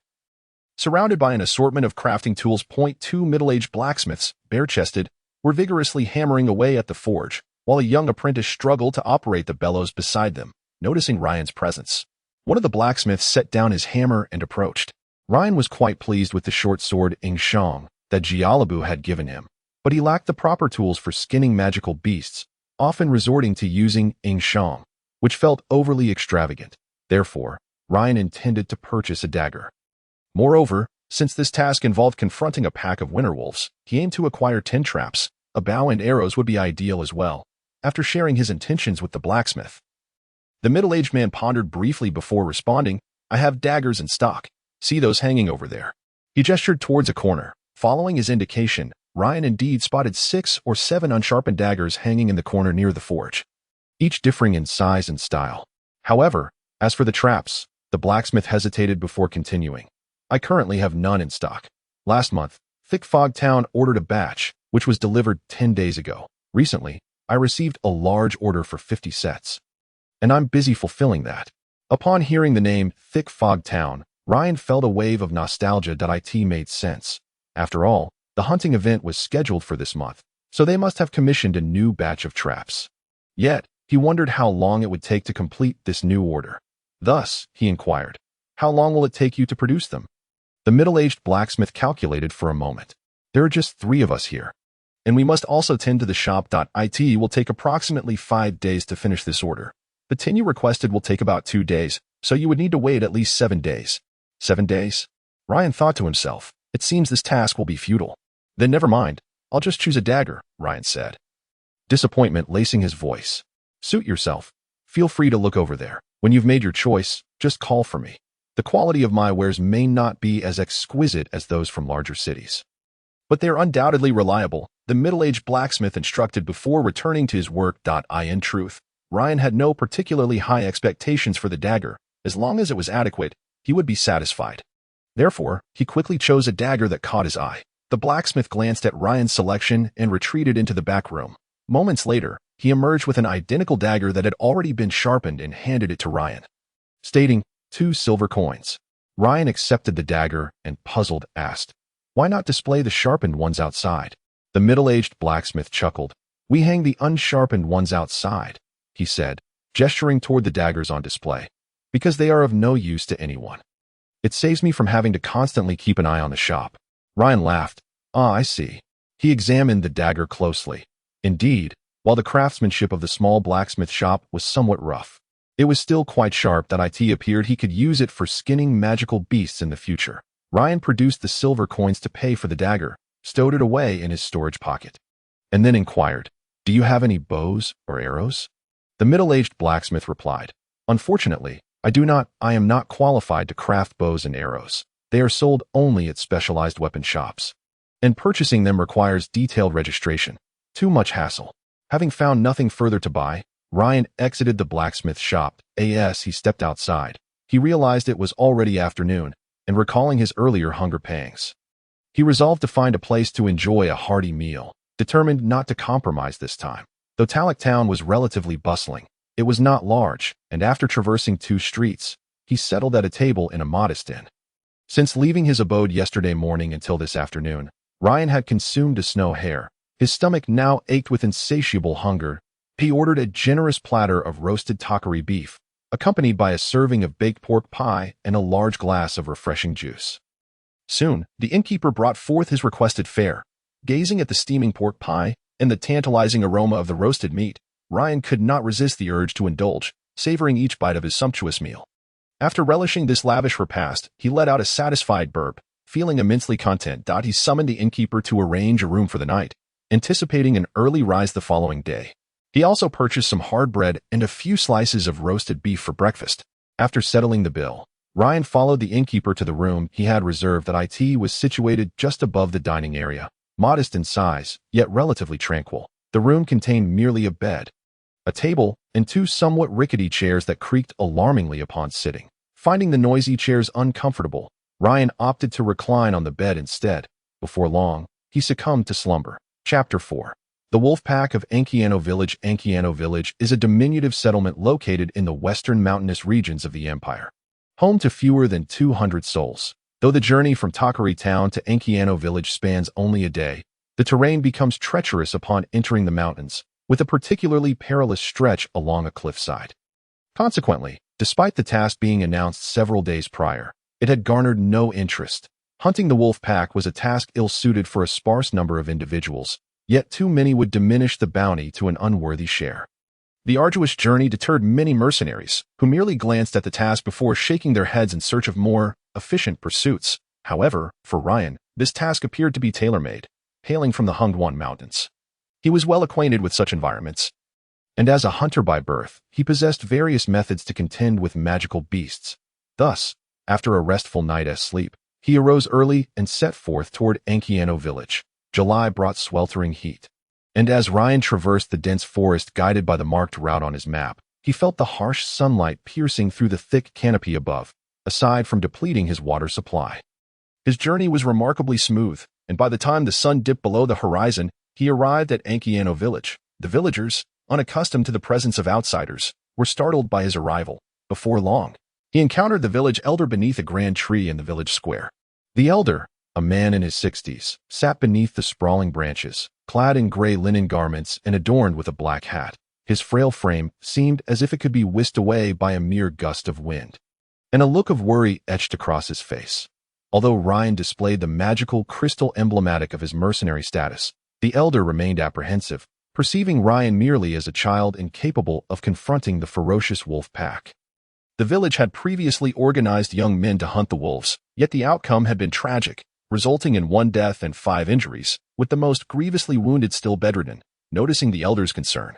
Surrounded by an assortment of crafting tools, 2 middle-aged blacksmiths, bare-chested, were vigorously hammering away at the forge, while a young apprentice struggled to operate the bellows beside them. Noticing Ryan's presence, one of the blacksmiths set down his hammer and approached. Ryan was quite pleased with the short sword Ingshong that Gialabu had given him, but he lacked the proper tools for skinning magical beasts, often resorting to using Ingshong, which felt overly extravagant. Therefore, Ryan intended to purchase a dagger. Moreover, since this task involved confronting a pack of winter wolves, he aimed to acquire 10 traps. A bow and arrows would be ideal as well. After sharing his intentions with the blacksmith, the middle-aged man pondered briefly before responding, "I have daggers in stock. See those hanging over there?" He gestured towards a corner. Following his indication, Ryan indeed spotted 6 or 7 unsharpened daggers hanging in the corner near the forge, each differing in size and style. However, as for the traps, the blacksmith hesitated before continuing. "I currently have none in stock. Last month, Thick Fog Town ordered a batch, which was delivered 10 days ago. Recently, I received a large order for 50 sets, and I'm busy fulfilling that." Upon hearing the name Thick Fog Town, Ryan felt a wave of nostalgia. It made sense. After all, the hunting event was scheduled for this month, so they must have commissioned a new batch of traps. Yet, he wondered how long it would take to complete this new order. Thus, he inquired, "How long will it take you to produce them?" The middle-aged blacksmith calculated for a moment. "There are just 3 of us here, and we must also tend to the shop. It will take approximately 5 days to finish this order. The 10 you requested will take about 2 days, so you would need to wait at least 7 days. 7 days? Ryan thought to himself, it seems this task will be futile. Then never mind, I'll just choose a dagger, Ryan said, disappointment lacing his voice. Suit yourself. Feel free to look over there. When you've made your choice, just call for me. The quality of my wares may not be as exquisite as those from larger cities, but they are undoubtedly reliable, the middle-aged blacksmith instructed before returning to his work. In truth, Ryan had no particularly high expectations for the dagger. As long as it was adequate, he would be satisfied. Therefore, he quickly chose a dagger that caught his eye. The blacksmith glanced at Ryan's selection and retreated into the back room. Moments later, he emerged with an identical dagger that had already been sharpened and handed it to Ryan, stating, 2 silver coins. Ryan accepted the dagger and, puzzled, asked, "Why not display the sharpened ones outside?" The middle-aged blacksmith chuckled. "We hang the unsharpened ones outside," he said, gesturing toward the daggers on display, "because they are of no use to anyone. It saves me from having to constantly keep an eye on the shop." Ryan laughed. "Ah, I see." He examined the dagger closely. Indeed, while the craftsmanship of the small blacksmith shop was somewhat rough, it was still quite sharp. That it appeared he could use it for skinning magical beasts in the future. Ryan produced the silver coins to pay for the dagger, stowed it away in his storage pocket, and then inquired, "Do you have any bows or arrows?" The middle-aged blacksmith replied, "Unfortunately, I do not. I am not qualified to craft bows and arrows. They are sold only at specialized weapon shops." and purchasing them requires detailed registration. Too much hassle. Having found nothing further to buy, Ryan exited the blacksmith shop. As he stepped outside, he realized it was already afternoon, and recalling his earlier hunger pangs, he resolved to find a place to enjoy a hearty meal, determined not to compromise this time. Though Talek Town was relatively bustling, it was not large, and after traversing 2 streets, he settled at a table in a modest inn. Since leaving his abode yesterday morning until this afternoon, Ryan had consumed a snow hare. His stomach now ached with insatiable hunger. He ordered a generous platter of roasted Takari beef, accompanied by a serving of baked pork pie and a large glass of refreshing juice. Soon, the innkeeper brought forth his requested fare. Gazing at the steaming pork pie and the tantalizing aroma of the roasted meat, Ryan could not resist the urge to indulge, savoring each bite of his sumptuous meal. After relishing this lavish repast, he let out a satisfied burp. Feeling immensely content, he summoned the innkeeper to arrange a room for the night, anticipating an early rise the following day. He also purchased some hard bread and a few slices of roasted beef for breakfast. After settling the bill, Ryan followed the innkeeper to the room he had reserved. That it was situated just above the dining area, modest in size, yet relatively tranquil. The room contained merely a bed, a table, and 2 somewhat rickety chairs that creaked alarmingly upon sitting. Finding the noisy chairs uncomfortable, Ryan opted to recline on the bed instead. Before long, he succumbed to slumber. Chapter 4. The Wolf Pack of Ankiano Village. Ankiano Village is a diminutive settlement located in the western mountainous regions of the empire, home to fewer than 200 souls. Though the journey from Takari Town to Ankiano Village spans only a day, the terrain becomes treacherous upon entering the mountains, with a particularly perilous stretch along a cliffside. Consequently, despite the task being announced several days prior, it had garnered no interest. Hunting the wolf pack was a task ill-suited for a sparse number of individuals, yet too many would diminish the bounty to an unworthy share. The arduous journey deterred many mercenaries, who merely glanced at the task before shaking their heads in search of more efficient pursuits. However, for Ryan, this task appeared to be tailor-made, hailing from the Hungwan Mountains. He was well acquainted with such environments, and as a hunter by birth, he possessed various methods to contend with magical beasts. Thus, after a restful night's sleep, he arose early and set forth toward Ankiano Village. July brought sweltering heat, and as Ryan traversed the dense forest guided by the marked route on his map, he felt the harsh sunlight piercing through the thick canopy above, aside from depleting his water supply. His journey was remarkably smooth, and by the time the sun dipped below the horizon, he arrived at Ankiano Village. The villagers, unaccustomed to the presence of outsiders, were startled by his arrival. Before long, he encountered the village elder beneath a grand tree in the village square. The elder, a man in his 60s, sat beneath the sprawling branches, clad in gray linen garments and adorned with a black hat. His frail frame seemed as if it could be whisked away by a mere gust of wind, and a look of worry etched across his face. Although Ryan displayed the magical crystal emblematic of his mercenary status, the elder remained apprehensive, perceiving Ryan merely as a child incapable of confronting the ferocious wolf pack. The village had previously organized young men to hunt the wolves, yet the outcome had been tragic, resulting in 1 death and 5 injuries, with the most grievously wounded still bedridden. Noticing the elder's concern,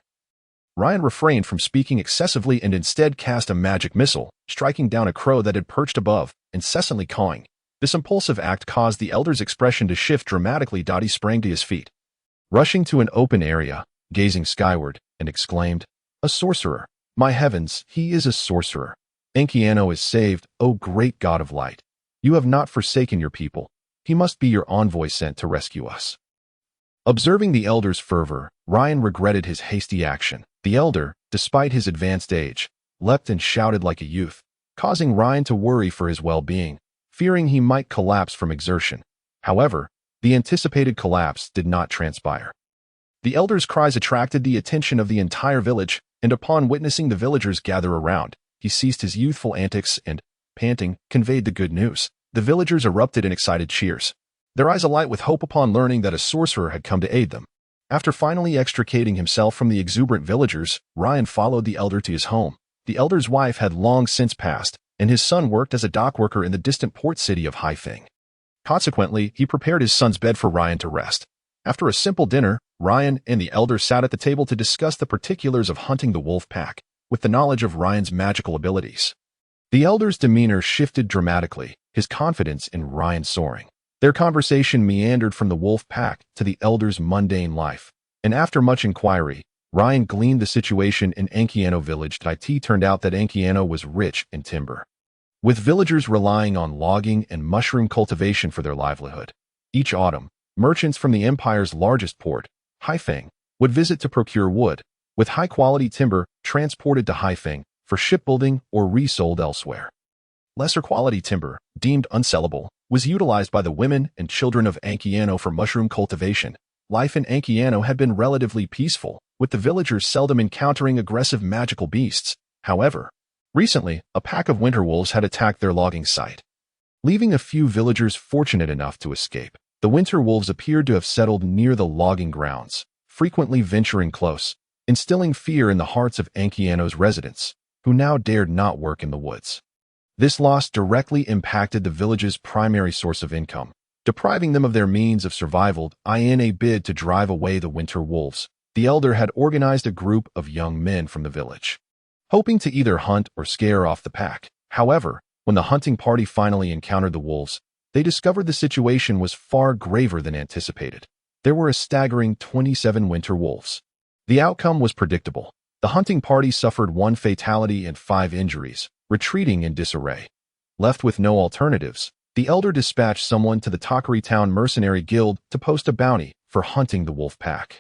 Ryan refrained from speaking excessively and instead cast a magic missile, striking down a crow that had perched above, incessantly cawing. This impulsive act caused the elder's expression to shift dramatically. He sprang to his feet, rushing to an open area, gazing skyward, and exclaimed, "A sorcerer! My heavens, he is a sorcerer! Ankiano is saved, O great god of light! You have not forsaken your people. He must be your envoy sent to rescue us." Observing the elder's fervor, Ryan regretted his hasty action. The elder, despite his advanced age, leapt and shouted like a youth, causing Ryan to worry for his well-being, fearing he might collapse from exertion. However, the anticipated collapse did not transpire. The elder's cries attracted the attention of the entire village, and upon witnessing the villagers gather around, he ceased his youthful antics and, panting, conveyed the good news. The villagers erupted in excited cheers, their eyes alight with hope upon learning that a sorcerer had come to aid them. After finally extricating himself from the exuberant villagers, Ryan followed the elder to his home. The elder's wife had long since passed, and his son worked as a dock worker in the distant port city of Haifeng. Consequently, he prepared his son's bed for Ryan to rest. After a simple dinner, Ryan and the elder sat at the table to discuss the particulars of hunting the wolf pack, with the knowledge of Ryan's magical abilities. The elder's demeanor shifted dramatically, his confidence in Ryan soaring. Their conversation meandered from the wolf pack to the elder's mundane life, and after much inquiry, Ryan gleaned the situation in Ankiano village. It turned out that Ankiano was rich in timber, with villagers relying on logging and mushroom cultivation for their livelihood. Each autumn, merchants from the empire's largest port, Haifeng, would visit to procure wood, with high-quality timber transported to Haifeng for shipbuilding or resold elsewhere. Lesser-quality timber, deemed unsellable, was utilized by the women and children of Ankiano for mushroom cultivation. Life in Ankiano had been relatively peaceful, with the villagers seldom encountering aggressive magical beasts. However, recently, a pack of winter wolves had attacked their logging site, leaving a few villagers fortunate enough to escape. The winter wolves appeared to have settled near the logging grounds, frequently venturing close, instilling fear in the hearts of Ankiano's residents, who now dared not work in the woods. This loss directly impacted the village's primary source of income, depriving them of their means of survival. In a bid to drive away the winter wolves, the elder had organized a group of young men from the village, hoping to either hunt or scare off the pack. However, when the hunting party finally encountered the wolves, they discovered the situation was far graver than anticipated. There were a staggering 27 winter wolves. The outcome was predictable. The hunting party suffered 1 fatality and 5 injuries, retreating in disarray. Left with no alternatives, the elder dispatched someone to the Takari Town Mercenary Guild to post a bounty for hunting the wolf pack.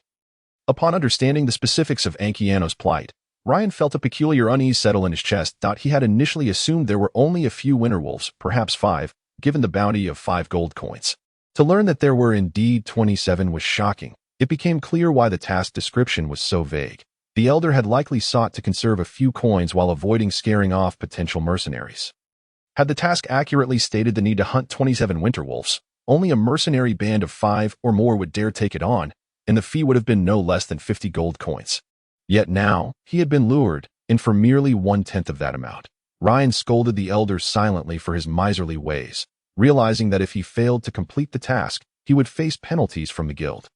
Upon understanding the specifics of Ankiano's plight, Ryan felt a peculiar unease settle in his chest. He had initially assumed there were only a few winter wolves, perhaps 5, given the bounty of 5 gold coins. To learn that there were indeed 27 was shocking. It became clear why the task description was so vague. The elder had likely sought to conserve a few coins while avoiding scaring off potential mercenaries. Had the task accurately stated the need to hunt 27 winter wolves, only a mercenary band of 5 or more would dare take it on, and the fee would have been no less than 50 gold coins. Yet now, he had been lured, and for merely 1/10 of that amount. Ryan scolded the elder silently for his miserly ways, realizing that if he failed to complete the task, he would face penalties from the guild.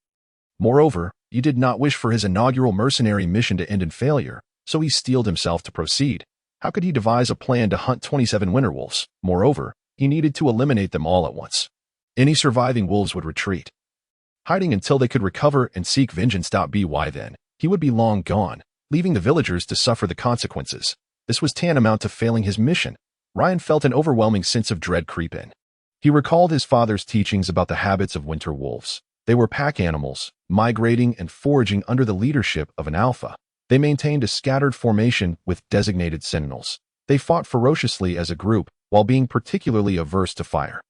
Moreover, he did not wish for his inaugural mercenary mission to end in failure, so he steeled himself to proceed. How could he devise a plan to hunt 27 winter wolves? Moreover, he needed to eliminate them all at once. Any surviving wolves would retreat, hiding until they could recover and seek vengeance. By then, he would be long gone, leaving the villagers to suffer the consequences. This was tantamount to failing his mission. Ryan felt an overwhelming sense of dread creep in. He recalled his father's teachings about the habits of winter wolves. They were pack animals, migrating and foraging under the leadership of an alpha. They maintained a scattered formation with designated sentinels. They fought ferociously as a group, while being particularly averse to fire.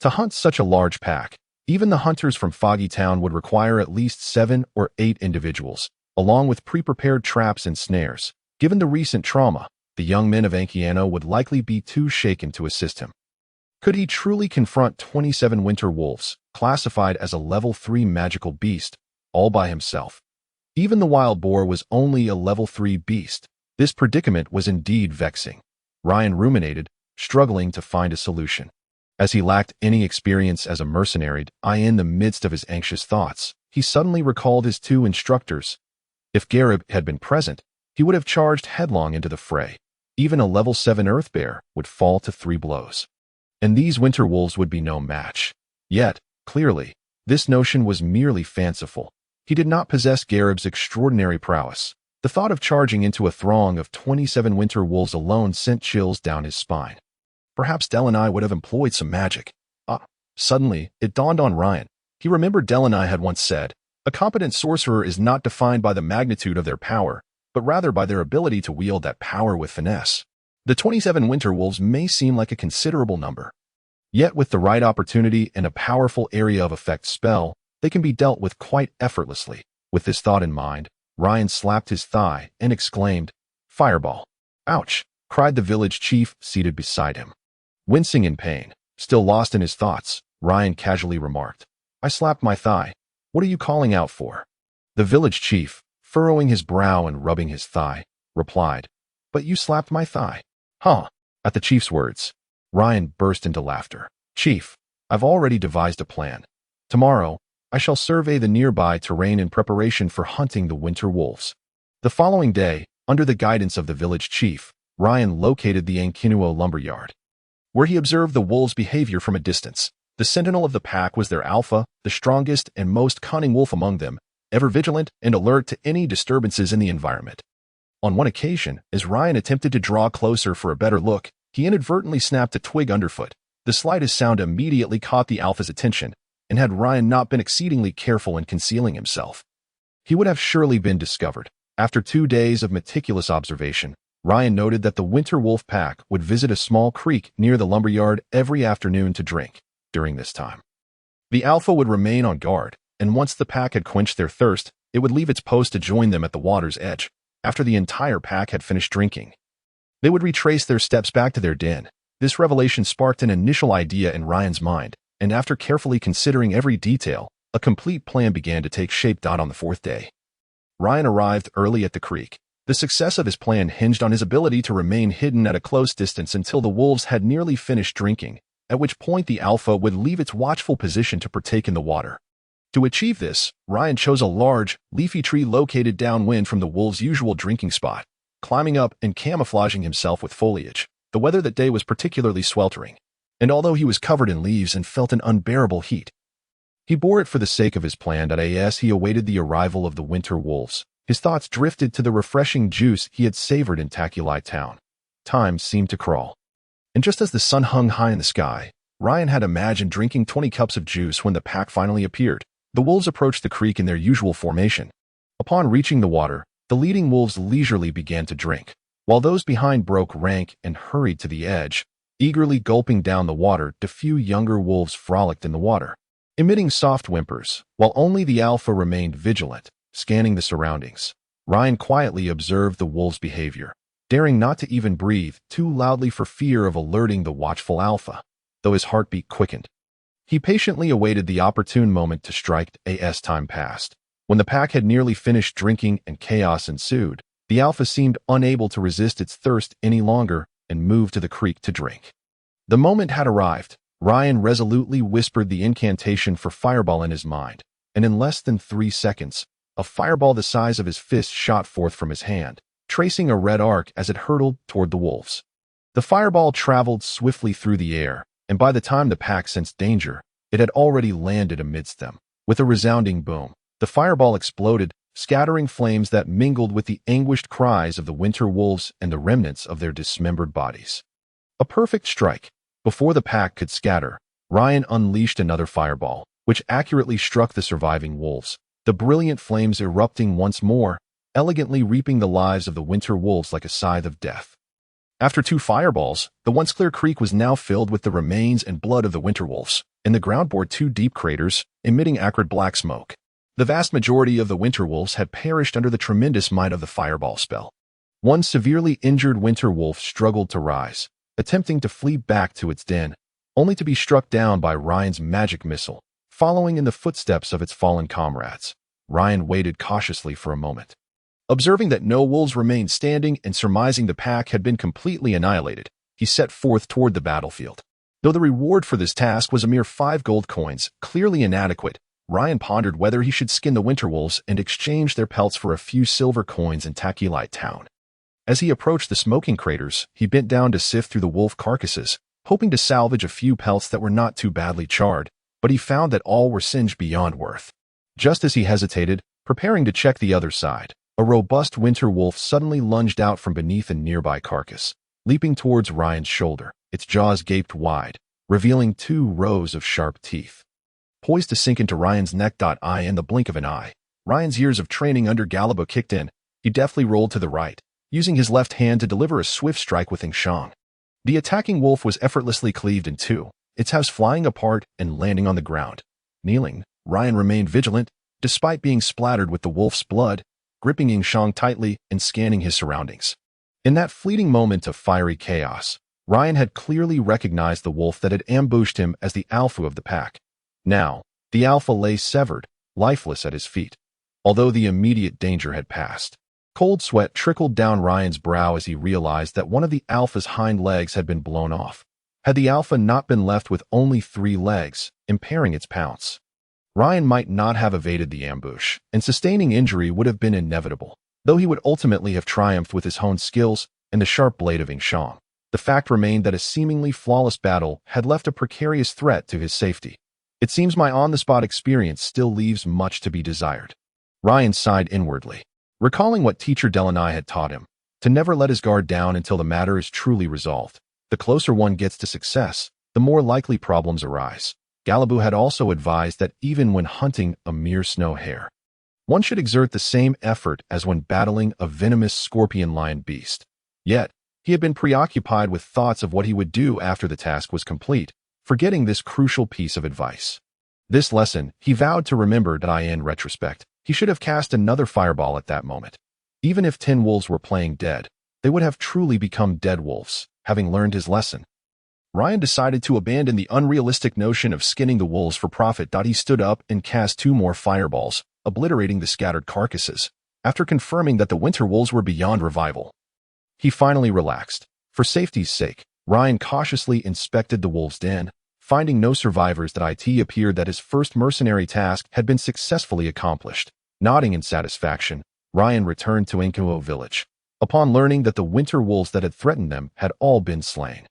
To hunt such a large pack, even the hunters from Foggy Town would require at least 7 or 8 individuals, along with pre-prepared traps and snares. Given the recent trauma, the young men of Ankiano would likely be too shaken to assist him. Could he truly confront 27 winter wolves, classified as a level 3 magical beast, all by himself? Even the wild boar was only a level 3 beast. This predicament was indeed vexing. Ryan ruminated, struggling to find a solution. As he lacked any experience as a mercenary, in the midst of his anxious thoughts, he suddenly recalled his 2 instructors. If Garib had been present, he would have charged headlong into the fray. Even a level 7 earth bear would fall to 3 blows. And these winter wolves would be no match. Yet, clearly, this notion was merely fanciful. He did not possess Garib's extraordinary prowess. The thought of charging into a throng of 27 winter wolves alone sent chills down his spine. Perhaps Delanai would have employed some magic. Suddenly, it dawned on Ryan. He remembered Delanai had once said, "A competent sorcerer is not defined by the magnitude of their power, but rather by their ability to wield that power with finesse." The 27 winter wolves may seem like a considerable number. Yet with the right opportunity and a powerful area of effect spell, they can be dealt with quite effortlessly. With this thought in mind, Ryan slapped his thigh and exclaimed, "Fireball!" "Ouch!" cried the village chief seated beside him. Wincing in pain, still lost in his thoughts, Ryan casually remarked, "I slapped my thigh. What are you calling out for?" The village chief, furrowing his brow and rubbing his thigh, replied, "But you slapped my thigh." "Huh." At the chief's words, Ryan burst into laughter. "Chief, I've already devised a plan. Tomorrow, I shall survey the nearby terrain in preparation for hunting the winter wolves." The following day, under the guidance of the village chief, Ryan located the Ankinuo lumberyard, where he observed the wolves' behavior from a distance. The sentinel of the pack was their alpha, the strongest and most cunning wolf among them, ever vigilant and alert to any disturbances in the environment. On one occasion, as Ryan attempted to draw closer for a better look, he inadvertently snapped a twig underfoot. The slightest sound immediately caught the alpha's attention, and had Ryan not been exceedingly careful in concealing himself, he would have surely been discovered. After 2 days of meticulous observation, Ryan noted that the winter wolf pack would visit a small creek near the lumberyard every afternoon to drink. During this time, the alpha would remain on guard, and once the pack had quenched their thirst, it would leave its post to join them at the water's edge. After the entire pack had finished drinking, they would retrace their steps back to their den. This revelation sparked an initial idea in Ryan's mind, and after carefully considering every detail, a complete plan began to take shape. On the 4th day, Ryan arrived early at the creek. The success of his plan hinged on his ability to remain hidden at a close distance until the wolves had nearly finished drinking, at which point the alpha would leave its watchful position to partake in the water. To achieve this, Ryan chose a large, leafy tree located downwind from the wolves' usual drinking spot, climbing up and camouflaging himself with foliage. The weather that day was particularly sweltering, and although he was covered in leaves and felt an unbearable heat, he bore it for the sake of his plan. As he awaited the arrival of the winter wolves, his thoughts drifted to the refreshing juice he had savored in Taculite Town. Time seemed to crawl, and just as the sun hung high in the sky, Ryan had imagined drinking 20 cups of juice when the pack finally appeared. The wolves approached the creek in their usual formation. Upon reaching the water, the leading wolves leisurely began to drink, while those behind broke rank and hurried to the edge, eagerly gulping down the water. The few younger wolves frolicked in the water, emitting soft whimpers, while only the alpha remained vigilant, scanning the surroundings. Ryan quietly observed the wolves' behavior, daring not to even breathe too loudly for fear of alerting the watchful alpha, though his heartbeat quickened. He patiently awaited the opportune moment to strike. As time passed, when the pack had nearly finished drinking and chaos ensued, the alpha seemed unable to resist its thirst any longer and moved to the creek to drink. The moment had arrived. Ryan resolutely whispered the incantation for fireball in his mind, and in less than 3 seconds, a fireball the size of his fist shot forth from his hand, tracing a red arc as it hurtled toward the wolves. The fireball traveled swiftly through the air, and by the time the pack sensed danger, it had already landed amidst them. With a resounding boom, the fireball exploded, scattering flames that mingled with the anguished cries of the winter wolves and the remnants of their dismembered bodies. A perfect strike. Before the pack could scatter, Ryan unleashed another fireball, which accurately struck the surviving wolves, the brilliant flames erupting once more, elegantly reaping the lives of the winter wolves like a scythe of death. After 2 fireballs, the once clear creek was now filled with the remains and blood of the winter wolves, and the ground bore 2 deep craters, emitting acrid black smoke. The vast majority of the winter wolves had perished under the tremendous might of the fireball spell. One severely injured winter wolf struggled to rise, attempting to flee back to its den, only to be struck down by Ryan's magic missile, following in the footsteps of its fallen comrades. Ryan waited cautiously for a moment. Observing that no wolves remained standing and surmising the pack had been completely annihilated, he set forth toward the battlefield. Though the reward for this task was a mere 5 gold coins, clearly inadequate, Ryan pondered whether he should skin the winter wolves and exchange their pelts for a few silver coins in Taculite Town. As he approached the smoking craters, he bent down to sift through the wolf carcasses, hoping to salvage a few pelts that were not too badly charred, but he found that all were singed beyond worth. Just as he hesitated, preparing to check the other side, a robust winter wolf suddenly lunged out from beneath a nearby carcass, leaping towards Ryan's shoulder. Its jaws gaped wide, revealing 2 rows of sharp teeth, poised to sink into Ryan's neck. In the blink of an eye, Ryan's years of training under Galaba kicked in. He deftly rolled to the right, using his left hand to deliver a swift strike with Shang. The attacking wolf was effortlessly cleaved in 2, its house flying apart and landing on the ground. Kneeling, Ryan remained vigilant, despite being splattered with the wolf's blood, gripping Shang tightly and scanning his surroundings. In that fleeting moment of fiery chaos, Ryan had clearly recognized the wolf that had ambushed him as the alpha of the pack. Now, the alpha lay severed, lifeless at his feet, although the immediate danger had passed. Cold sweat trickled down Ryan's brow as he realized that one of the alpha's hind legs had been blown off. Had the alpha not been left with only 3 legs, impairing its pounce, Ryan might not have evaded the ambush, and sustaining injury would have been inevitable, though he would ultimately have triumphed with his honed skills and the sharp blade of Shang. The fact remained that a seemingly flawless battle had left a precarious threat to his safety. It seems my on-the-spot experience still leaves much to be desired. Ryan sighed inwardly, recalling what teacher Delaney had taught him, to never let his guard down until the matter is truly resolved. The closer one gets to success, the more likely problems arise. Galaboo had also advised that even when hunting a mere snow hare, one should exert the same effort as when battling a venomous scorpion-lion beast. Yet, he had been preoccupied with thoughts of what he would do after the task was complete, forgetting this crucial piece of advice. This lesson, he vowed to remember that in retrospect, he should have cast another fireball at that moment. Even if 10 wolves were playing dead, they would have truly become dead wolves, having learned his lesson. Ryan decided to abandon the unrealistic notion of skinning the wolves for profit. He stood up and cast 2 more fireballs, obliterating the scattered carcasses, after confirming that the winter wolves were beyond revival. He finally relaxed. For safety's sake, Ryan cautiously inspected the wolves' den. Finding no survivors, it appeared that his first mercenary task had been successfully accomplished. Nodding in satisfaction, Ryan returned to Enkuo village, upon learning that the winter wolves that had threatened them had all been slain.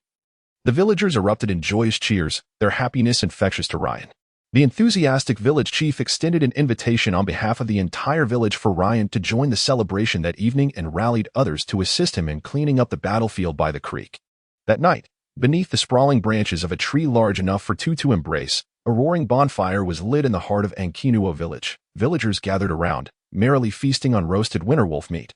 The villagers erupted in joyous cheers, their happiness infectious to Ryan. The enthusiastic village chief extended an invitation on behalf of the entire village for Ryan to join the celebration that evening and rallied others to assist him in cleaning up the battlefield by the creek. That night, beneath the sprawling branches of a tree large enough for 2 to embrace, a roaring bonfire was lit in the heart of Enkinuo village. Villagers gathered around, merrily feasting on roasted winter wolf meat,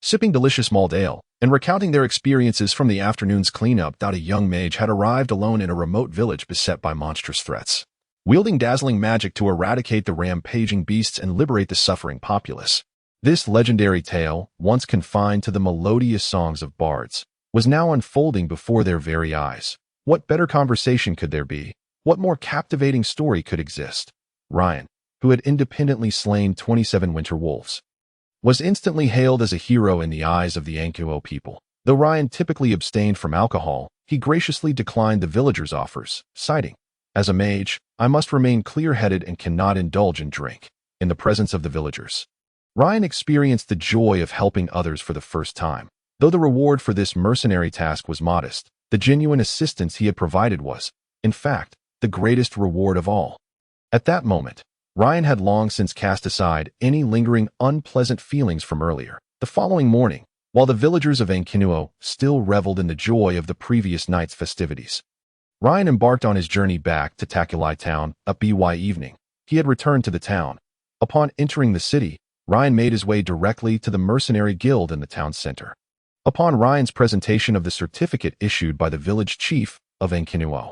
sipping delicious mulled ale, and recounting their experiences from the afternoon's cleanup. A young mage had arrived alone in a remote village beset by monstrous threats, wielding dazzling magic to eradicate the rampaging beasts and liberate the suffering populace. This legendary tale, once confined to the melodious songs of bards, was now unfolding before their very eyes. What better conversation could there be? What more captivating story could exist? Ryan, who had independently slain 27 winter wolves, was instantly hailed as a hero in the eyes of the Enkuo people. Though Ryan typically abstained from alcohol, he graciously declined the villagers' offers, citing, "As a mage, I must remain clear-headed and cannot indulge in drink." In the presence of the villagers, Ryan experienced the joy of helping others for the first time. Though the reward for this mercenary task was modest, the genuine assistance he had provided was, in fact, the greatest reward of all. At that moment, Ryan had long since cast aside any lingering unpleasant feelings from earlier. The following morning, while the villagers of Enkinuo still reveled in the joy of the previous night's festivities, Ryan embarked on his journey back to Takulai town. By evening, he had returned to the town. Upon entering the city, Ryan made his way directly to the mercenary guild in the town center. Upon Ryan's presentation of the certificate issued by the village chief of Enkinuo,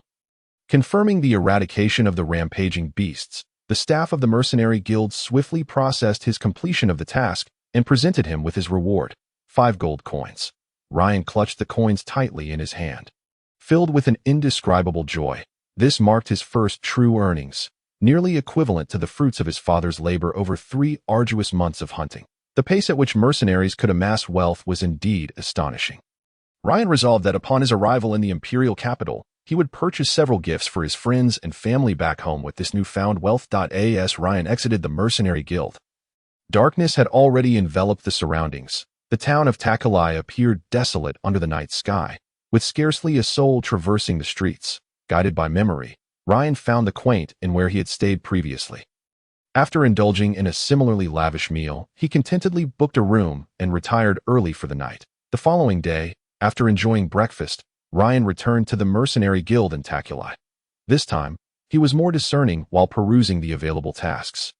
confirming the eradication of the rampaging beasts, the staff of the mercenary guild swiftly processed his completion of the task and presented him with his reward, 5 gold coins. Ryan clutched the coins tightly in his hand, filled with an indescribable joy. This marked his first true earnings, nearly equivalent to the fruits of his father's labor over 3 arduous months of hunting. The pace at which mercenaries could amass wealth was indeed astonishing. Ryan resolved that upon his arrival in the imperial capital, he would purchase several gifts for his friends and family back home with this newfound wealth. As Ryan exited the mercenary guild, darkness had already enveloped the surroundings. The town of Takulai appeared desolate under the night sky, with scarcely a soul traversing the streets. Guided by memory, Ryan found the quaint inn where he had stayed previously. After indulging in a similarly lavish meal, he contentedly booked a room and retired early for the night. The following day, after enjoying breakfast, Ryan returned to the mercenary guild in Takulai. This time, he was more discerning while perusing the available tasks,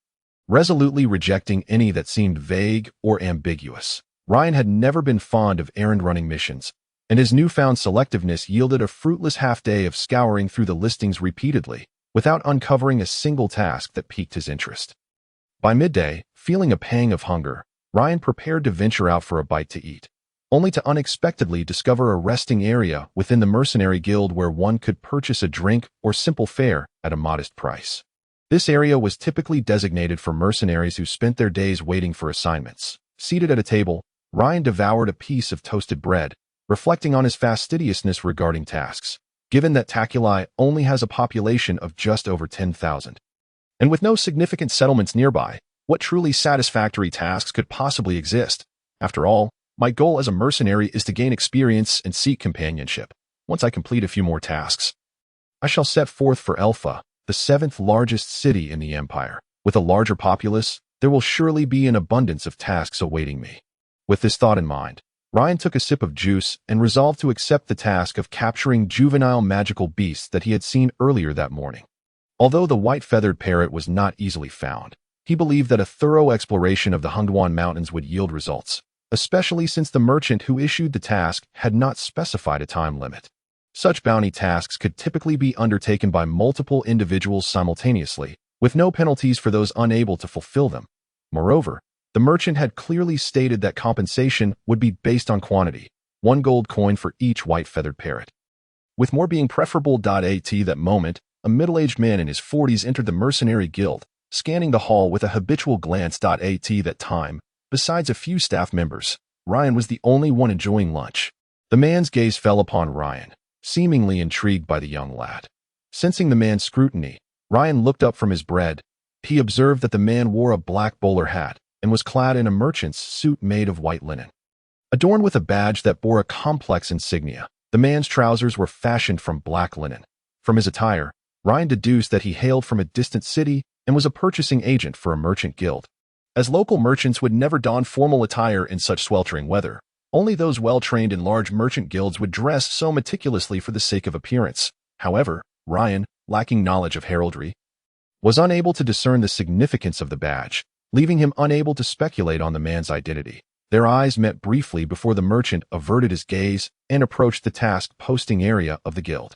resolutely rejecting any that seemed vague or ambiguous. Ryan had never been fond of errand-running missions, and his newfound selectiveness yielded a fruitless half-day of scouring through the listings repeatedly, without uncovering a single task that piqued his interest. By midday, feeling a pang of hunger, Ryan prepared to venture out for a bite to eat, only to unexpectedly discover a resting area within the mercenary guild where one could purchase a drink or simple fare at a modest price. This area was typically designated for mercenaries who spent their days waiting for assignments. Seated at a table, Ryan devoured a piece of toasted bread, reflecting on his fastidiousness regarding tasks, given that Takulai only has a population of just over 10,000. And with no significant settlements nearby, what truly satisfactory tasks could possibly exist? After all, My goal as a mercenary is to gain experience and seek companionship. Once I complete a few more tasks, I shall set forth for Elpha, the 7th largest city in the Empire. With a larger populace, there will surely be an abundance of tasks awaiting me. With this thought in mind, Ryan took a sip of juice and resolved to accept the task of capturing juvenile magical beasts that he had seen earlier that morning. Although the white-feathered parrot was not easily found, he believed that a thorough exploration of the Hungduan Mountains would yield results, especially since the merchant who issued the task had not specified a time limit. Such bounty tasks could typically be undertaken by multiple individuals simultaneously, with no penalties for those unable to fulfill them. Moreover, the merchant had clearly stated that compensation would be based on quantity, 1 gold coin for each white-feathered parrot. With more being preferable. At that moment, a middle-aged man in his 40s entered the mercenary guild, scanning the hall with a habitual glance. At that time, besides a few staff members, Ryan was the only one enjoying lunch. The man's gaze fell upon Ryan, seemingly intrigued by the young lad. Sensing the man's scrutiny, Ryan looked up from his bread. He observed that the man wore a black bowler hat and was clad in a merchant's suit made of white linen. Adorned with a badge that bore a complex insignia, the man's trousers were fashioned from black linen. From his attire, Ryan deduced that he hailed from a distant city and was a purchasing agent for a merchant guild. As local merchants would never don formal attire in such sweltering weather, only those well-trained in large merchant guilds would dress so meticulously for the sake of appearance. However, Ryan, lacking knowledge of heraldry, was unable to discern the significance of the badge, leaving him unable to speculate on the man's identity. Their eyes met briefly before the merchant averted his gaze and approached the task posting area of the guild.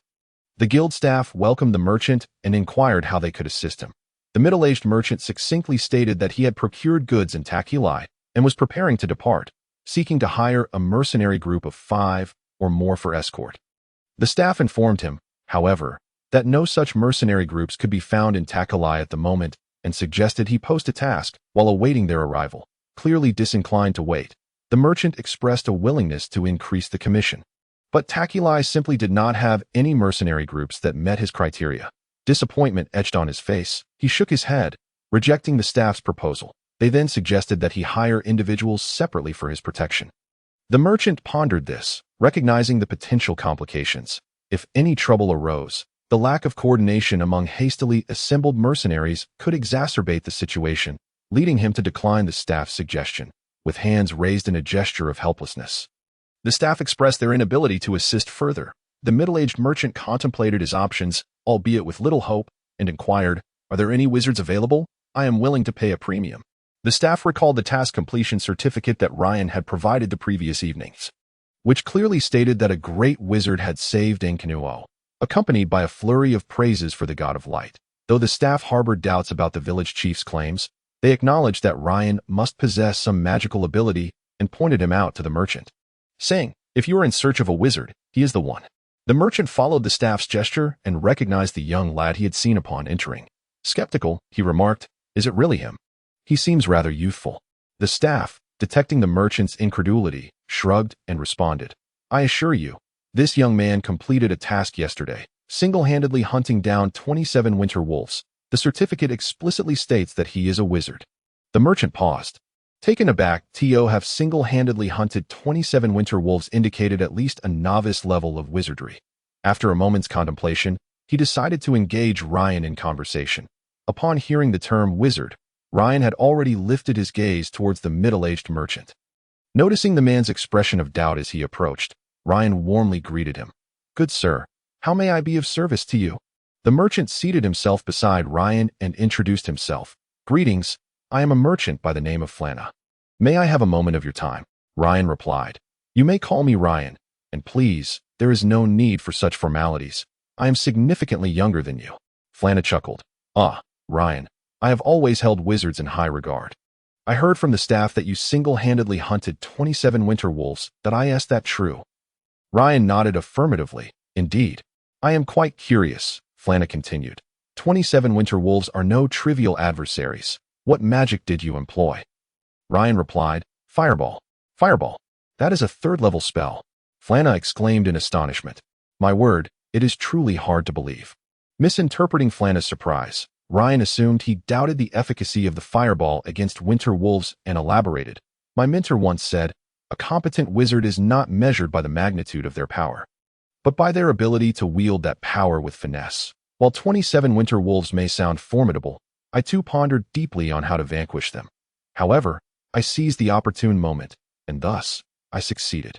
The guild staff welcomed the merchant and inquired how they could assist him. The middle-aged merchant succinctly stated that he had procured goods in Takuli and was preparing to depart, seeking to hire a mercenary group of 5 or more for escort. The staff informed him, however, that no such mercenary groups could be found in Takuli at the moment and suggested he post a task while awaiting their arrival. Clearly disinclined to wait, the merchant expressed a willingness to increase the commission. But Takuli simply did not have any mercenary groups that met his criteria. Disappointment etched on his face. He shook his head, rejecting the staff's proposal. They then suggested that he hire individuals separately for his protection. The merchant pondered this, recognizing the potential complications. If any trouble arose, the lack of coordination among hastily assembled mercenaries could exacerbate the situation, leading him to decline the staff's suggestion, with hands raised in a gesture of helplessness. The staff expressed their inability to assist further. The middle-aged merchant contemplated his options, albeit with little hope, and inquired, "Are there any wizards available? I am willing to pay a premium." The staff recalled the task completion certificate that Ryan had provided the previous evenings, which clearly stated that a great wizard had saved Enkinuo, accompanied by a flurry of praises for the god of light. Though the staff harbored doubts about the village chief's claims, they acknowledged that Ryan must possess some magical ability and pointed him out to the merchant, saying, "If you are in search of a wizard, he is the one." The merchant followed the staff's gesture and recognized the young lad he had seen upon entering. Skeptical, he remarked, "Is it really him? He seems rather youthful." The staff, detecting the merchant's incredulity, shrugged and responded, "I assure you, this young man completed a task yesterday, single-handedly hunting down 27 winter wolves. The certificate explicitly states that he is a wizard." The merchant paused. Taken aback, to have single-handedly hunted 27 winter wolves indicated at least a novice level of wizardry. After a moment's contemplation, he decided to engage Ryan in conversation. Upon hearing the term wizard, Ryan had already lifted his gaze towards the middle-aged merchant. Noticing the man's expression of doubt as he approached, Ryan warmly greeted him. "Good sir, how may I be of service to you?" The merchant seated himself beside Ryan and introduced himself. "Greetings, I am a merchant by the name of Flana. May I have a moment of your time?" Ryan replied. "You may call me Ryan, and please, there is no need for such formalities. I am significantly younger than you." Flana chuckled. "Ah, Ryan, I have always held wizards in high regard. I heard from the staff that you single-handedly hunted 27 winter wolves. Did I ask that true?" Ryan nodded affirmatively. "Indeed. I am quite curious," Flana continued. 27 winter wolves are no trivial adversaries. What magic did you employ?" Ryan replied, "Fireball." "Fireball? That is a 3rd-level spell." Flana exclaimed in astonishment. "My word, it is truly hard to believe." Misinterpreting Flana's surprise, Ryan assumed he doubted the efficacy of the fireball against winter wolves and elaborated. "My mentor once said, A competent wizard is not measured by the magnitude of their power, but by their ability to wield that power with finesse. While 27 winter wolves may sound formidable, I too pondered deeply on how to vanquish them. However, I seized the opportune moment, and thus, I succeeded.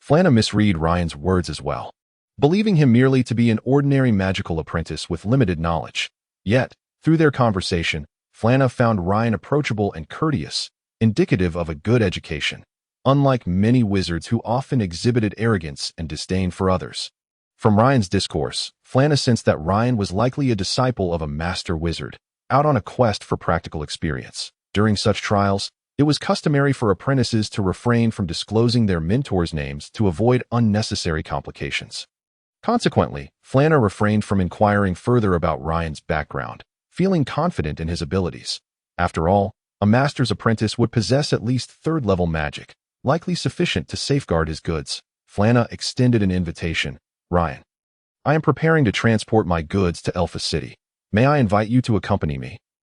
Flana misread Ryan's words as well, believing him merely to be an ordinary magical apprentice with limited knowledge. Yet, through their conversation, Flana found Ryan approachable and courteous, indicative of a good education, unlike many wizards who often exhibited arrogance and disdain for others. From Ryan's discourse, Flana sensed that Ryan was likely a disciple of a master wizard, out on a quest for practical experience. During such trials, it was customary for apprentices to refrain from disclosing their mentors' names to avoid unnecessary complications. Consequently, Flana refrained from inquiring further about Ryan's background, feeling confident in his abilities. After all, a master's apprentice would possess at least third-level magic, likely sufficient to safeguard his goods. Flana extended an invitation. Ryan, I am preparing to transport my goods to Elfa City. May I invite you to accompany me?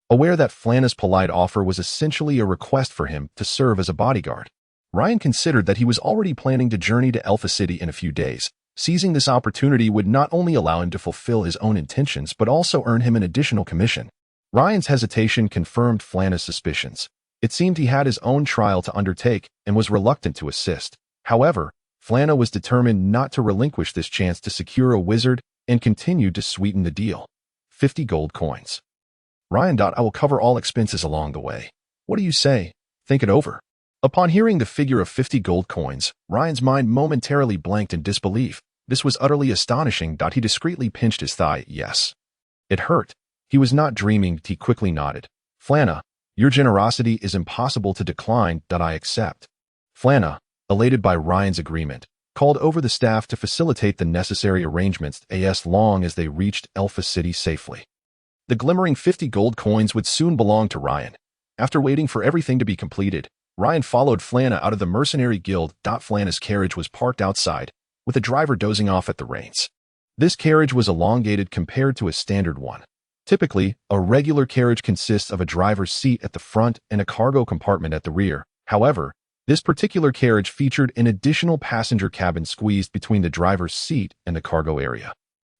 Aware that Flana's polite offer was essentially a request for him to serve as a bodyguard, Ryan considered that he was already planning to journey to Elfa City in a few days. Seizing this opportunity would not only allow him to fulfill his own intentions but also earn him an additional commission. Ryan's hesitation confirmed Flana's suspicions. It seemed he had his own trial to undertake and was reluctant to assist. However, Flana was determined not to relinquish this chance to secure a wizard and continued to sweeten the deal. 50 gold coins. Ryan. I will cover all expenses along the way. What do you say? Think it over. Upon hearing the figure of 50 gold coins, Ryan's mind momentarily blanked in disbelief. This was utterly astonishing. He discreetly pinched his thigh. Yes. It hurt. He was not dreaming. He quickly nodded. Flana, your generosity is impossible to decline. I accept. Flana, elated by Ryan's agreement, called over the staff to facilitate the necessary arrangements as long as they reached Elfa City safely. The glimmering 50 gold coins would soon belong to Ryan. After waiting for everything to be completed, Ryan followed Flana out of the mercenary guild. Flana's carriage was parked outside, with the driver dozing off at the reins. This carriage was elongated compared to a standard one. Typically, a regular carriage consists of a driver's seat at the front and a cargo compartment at the rear. However, this particular carriage featured an additional passenger cabin squeezed between the driver's seat and the cargo area,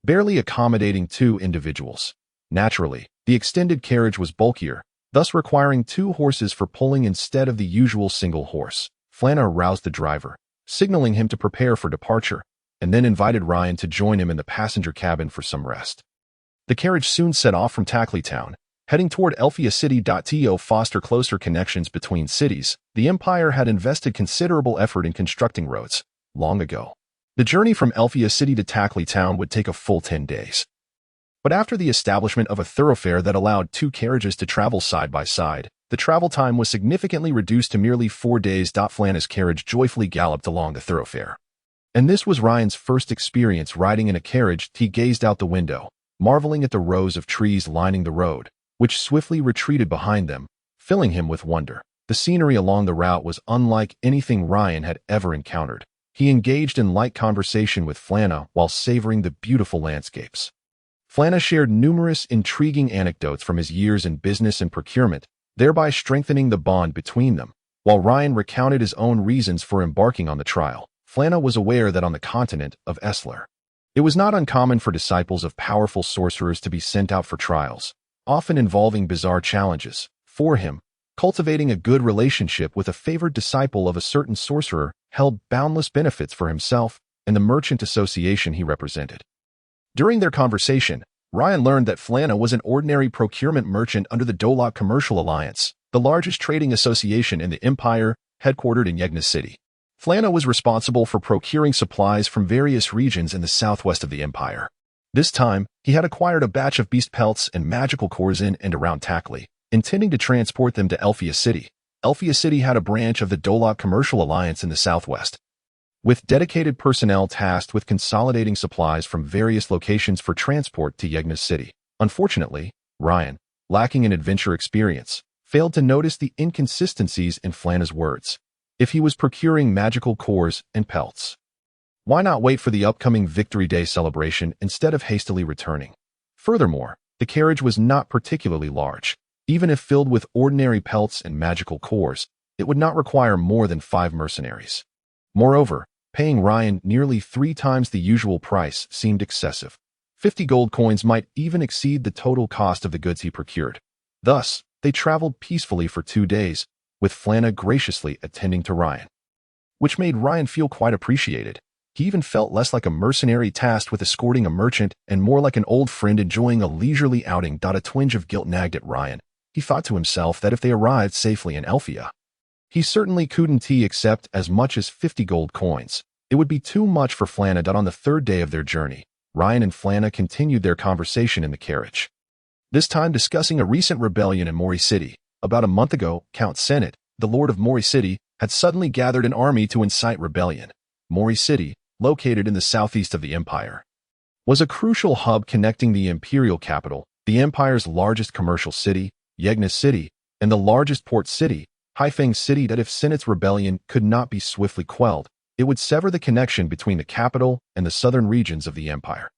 barely accommodating 2 individuals. Naturally, the extended carriage was bulkier, thus requiring 2 horses for pulling instead of the usual single horse. Flana aroused the driver, signaling him to prepare for departure, and then invited Ryan to join him in the passenger cabin for some rest. The carriage soon set off from Tackley Town, heading toward Elfa City. To foster closer connections between cities, the Empire had invested considerable effort in constructing roads long ago. The journey from Elfa City to Tackley Town would take a full 10 days. But after the establishment of a thoroughfare that allowed 2 carriages to travel side by side, the travel time was significantly reduced to merely 4 days. Flana's carriage joyfully galloped along the thoroughfare. And this was Ryan's first experience riding in a carriage. He gazed out the window, marveling at the rows of trees lining the road, which swiftly retreated behind them, filling him with wonder. The scenery along the route was unlike anything Ryan had ever encountered. He engaged in light conversation with Flana while savoring the beautiful landscapes. Flana shared numerous intriguing anecdotes from his years in business and procurement, thereby strengthening the bond between them. While Ryan recounted his own reasons for embarking on the trial, Flana was aware that on the continent of Esler, it was not uncommon for disciples of powerful sorcerers to be sent out for trials, often involving bizarre challenges. For him, cultivating a good relationship with a favored disciple of a certain sorcerer held boundless benefits for himself and the merchant association he represented. During their conversation, Ryan learned that Flana was an ordinary procurement merchant under the Dolok Commercial Alliance, the largest trading association in the Empire, headquartered in Yegna City. Flana was responsible for procuring supplies from various regions in the southwest of the Empire. This time, he had acquired a batch of beast pelts and magical cores in and around Tackley, intending to transport them to Elfa City. Elfa City had a branch of the Dolok Commercial Alliance in the southwest, with dedicated personnel tasked with consolidating supplies from various locations for transport to Yegna City. Unfortunately, Ryan, lacking in adventure experience, failed to notice the inconsistencies in Flana's words. If he was procuring magical cores and pelts, why not wait for the upcoming Victory Day celebration instead of hastily returning? Furthermore, the carriage was not particularly large. Even if filled with ordinary pelts and magical cores, it would not require more than 5 mercenaries. Moreover, paying Ryan nearly 3 times the usual price seemed excessive. 50 gold coins might even exceed the total cost of the goods he procured. Thus, they traveled peacefully for 2 days, with Flana graciously attending to Ryan, which made Ryan feel quite appreciated. He even felt less like a mercenary tasked with escorting a merchant and more like an old friend enjoying a leisurely outing. A twinge of guilt nagged at Ryan. He thought to himself that if they arrived safely in Elphia, he certainly couldn't accept as much as 50 gold coins. It would be too much for Flana. On the 3rd day of their journey, Ryan and Flana continued their conversation in the carriage, this time discussing a recent rebellion in Mori City. About a month ago, Count Senet, the lord of Mori City, had suddenly gathered an army to incite rebellion. Mori City, located in the southeast of the empire, was a crucial hub connecting the imperial capital, the empire's largest commercial city, Yegna City, and the largest port city, Haifeng City. That if Senet's rebellion could not be swiftly quelled, it would sever the connection between the capital and the southern regions of the empire.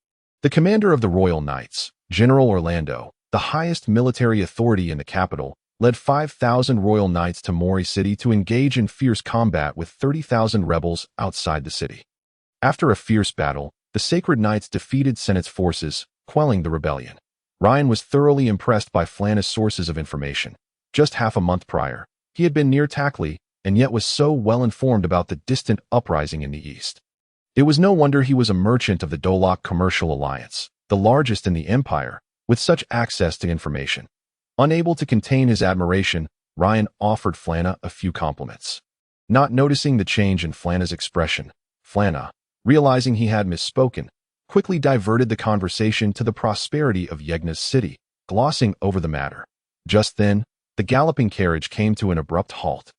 The commander of the Royal Knights, General Orlando, the highest military authority in the capital, led 5,000 Royal Knights to Mori City to engage in fierce combat with 30,000 rebels outside the city. After a fierce battle, the Sacred Knights defeated Senet's forces, quelling the rebellion. Ryan was thoroughly impressed by Flana's sources of information. Just half a month prior, he had been near Takli, and yet was so well informed about the distant uprising in the east. It was no wonder he was a merchant of the Dolok Commercial Alliance, the largest in the empire, with such access to information. Unable to contain his admiration, Ryan offered Flana a few compliments. Not noticing the change in Flana's expression, Flana, realizing he had misspoken, quickly diverted the conversation to the prosperity of Yegna's city, glossing over the matter. Just then, the galloping carriage came to an abrupt halt,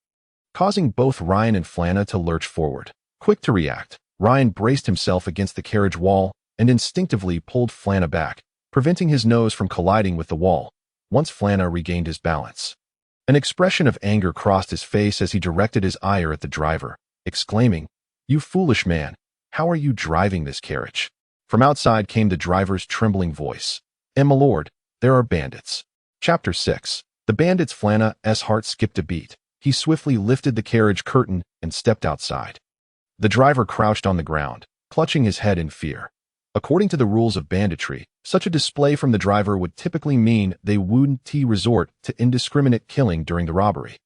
causing both Ryan and Flana to lurch forward. Quick to react, Ryan braced himself against the carriage wall and instinctively pulled Flana back, preventing his nose from colliding with the wall. Once Flana regained his balance, an expression of anger crossed his face as he directed his ire at the driver, exclaiming, "You foolish man, how are you driving this carriage?" From outside came the driver's trembling voice. "My lord, there are bandits." Chapter 6. The bandits. Flana's heart skipped a beat. He swiftly lifted the carriage curtain and stepped outside. The driver crouched on the ground, clutching his head in fear. According to the rules of banditry, such a display from the driver would typically mean they wouldn't resort to indiscriminate killing during the robbery.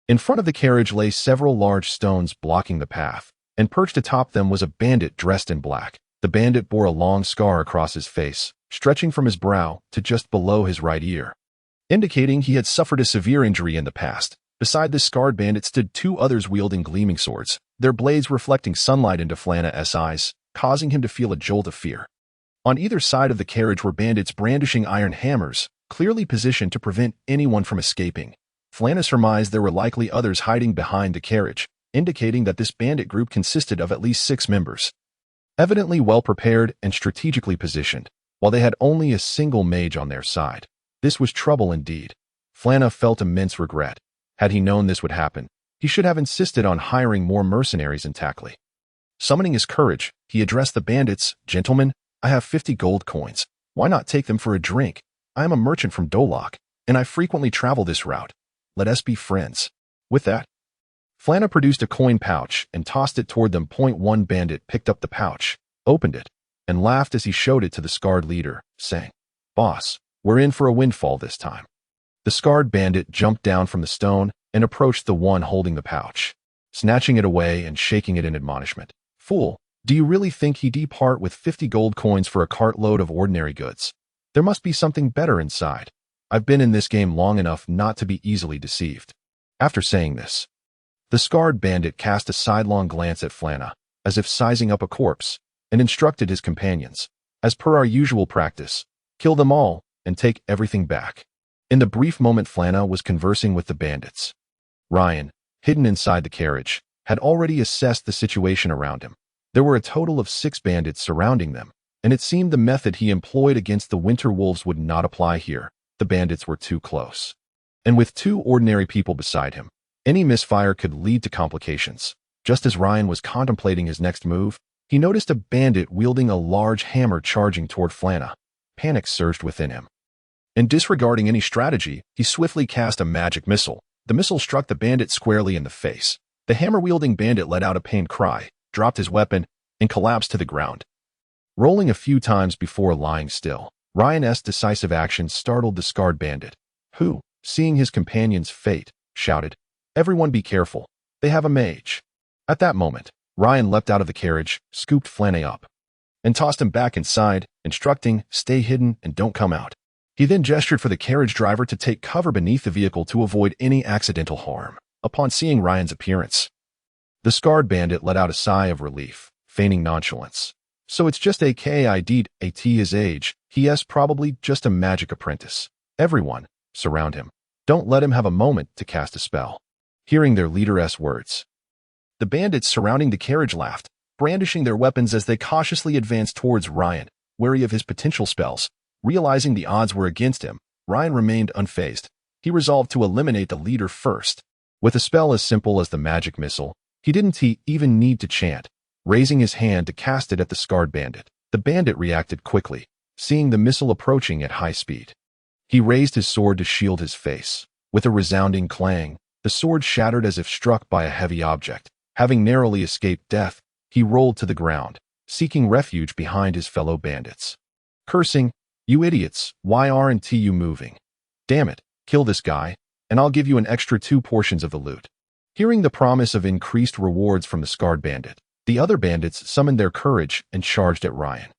In front of the carriage lay several large stones blocking the path, and perched atop them was a bandit dressed in black. The bandit bore a long scar across his face, stretching from his brow to just below his right ear, indicating he had suffered a severe injury in the past. Beside this scarred bandit stood 2 others wielding gleaming swords, their blades reflecting sunlight into Flana's eyes, causing him to feel a jolt of fear. On either side of the carriage were bandits brandishing iron hammers, clearly positioned to prevent anyone from escaping. Flana surmised there were likely others hiding behind the carriage, indicating that this bandit group consisted of at least 6 members, evidently well prepared and strategically positioned, while they had only a single mage on their side. This was trouble indeed. Flana felt immense regret. Had he known this would happen, he should have insisted on hiring more mercenaries in Takli. Summoning his courage, he addressed the bandits. "Gentlemen, I have 50 gold coins. Why not take them for a drink? I am a merchant from Dolok, and I frequently travel this route. Let us be friends." With that, Flana produced a coin pouch and tossed it toward them. One bandit picked up the pouch, opened it, and laughed as he showed it to the scarred leader, saying, "Boss, we're in for a windfall this time." The scarred bandit jumped down from the stone and approached the one holding the pouch, snatching it away and shaking it in admonishment. "Fool, do you really think he'd part with 50 gold coins for a cartload of ordinary goods? There must be something better inside. I've been in this game long enough not to be easily deceived." After saying this, the scarred bandit cast a sidelong glance at Flana, as if sizing up a corpse, and instructed his companions, "As per our usual practice, kill them all and take everything back." In the brief moment Flana was conversing with the bandits, Ryan, hidden inside the carriage, had already assessed the situation around him. There were a total of 6 bandits surrounding them, and it seemed the method he employed against the winter wolves would not apply here. The bandits were too close. And with 2 ordinary people beside him, any misfire could lead to complications. Just as Ryan was contemplating his next move, he noticed a bandit wielding a large hammer charging toward Flana. Panic surged within him. And disregarding any strategy, he swiftly cast a magic missile, The missile struck the bandit squarely in the face. The hammer-wielding bandit let out a pained cry, dropped his weapon, and collapsed to the ground, rolling a few times before lying still. Ryan's decisive action startled the scarred bandit, who, seeing his companion's fate, shouted, "Everyone be careful. They have a mage." At that moment, Ryan leapt out of the carriage, scooped Flanne up, and tossed him back inside, instructing, "Stay hidden and don't come out." He then gestured for the carriage driver to take cover beneath the vehicle to avoid any accidental harm. Upon seeing Ryan's appearance, the scarred bandit let out a sigh of relief, feigning nonchalance. "So it's just a kid at his age. He's probably just a magic apprentice. Everyone, surround him. Don't let him have a moment to cast a spell." Hearing their leader's words, the bandits surrounding the carriage laughed, brandishing their weapons as they cautiously advanced towards Ryan, wary of his potential spells. Realizing the odds were against him, Ryan remained unfazed. He resolved to eliminate the leader first. With a spell as simple as the magic missile, he didn't even need to chant, raising his hand to cast it at the scarred bandit. The bandit reacted quickly, seeing the missile approaching at high speed. He raised his sword to shield his face. With a resounding clang, the sword shattered as if struck by a heavy object. Having narrowly escaped death, he rolled to the ground, seeking refuge behind his fellow bandits. Cursing, "You idiots, why aren't you moving? Damn it, kill this guy, and I'll give you an extra 2 portions of the loot." Hearing the promise of increased rewards from the scarred bandit, the other bandits summoned their courage and charged at Ryan.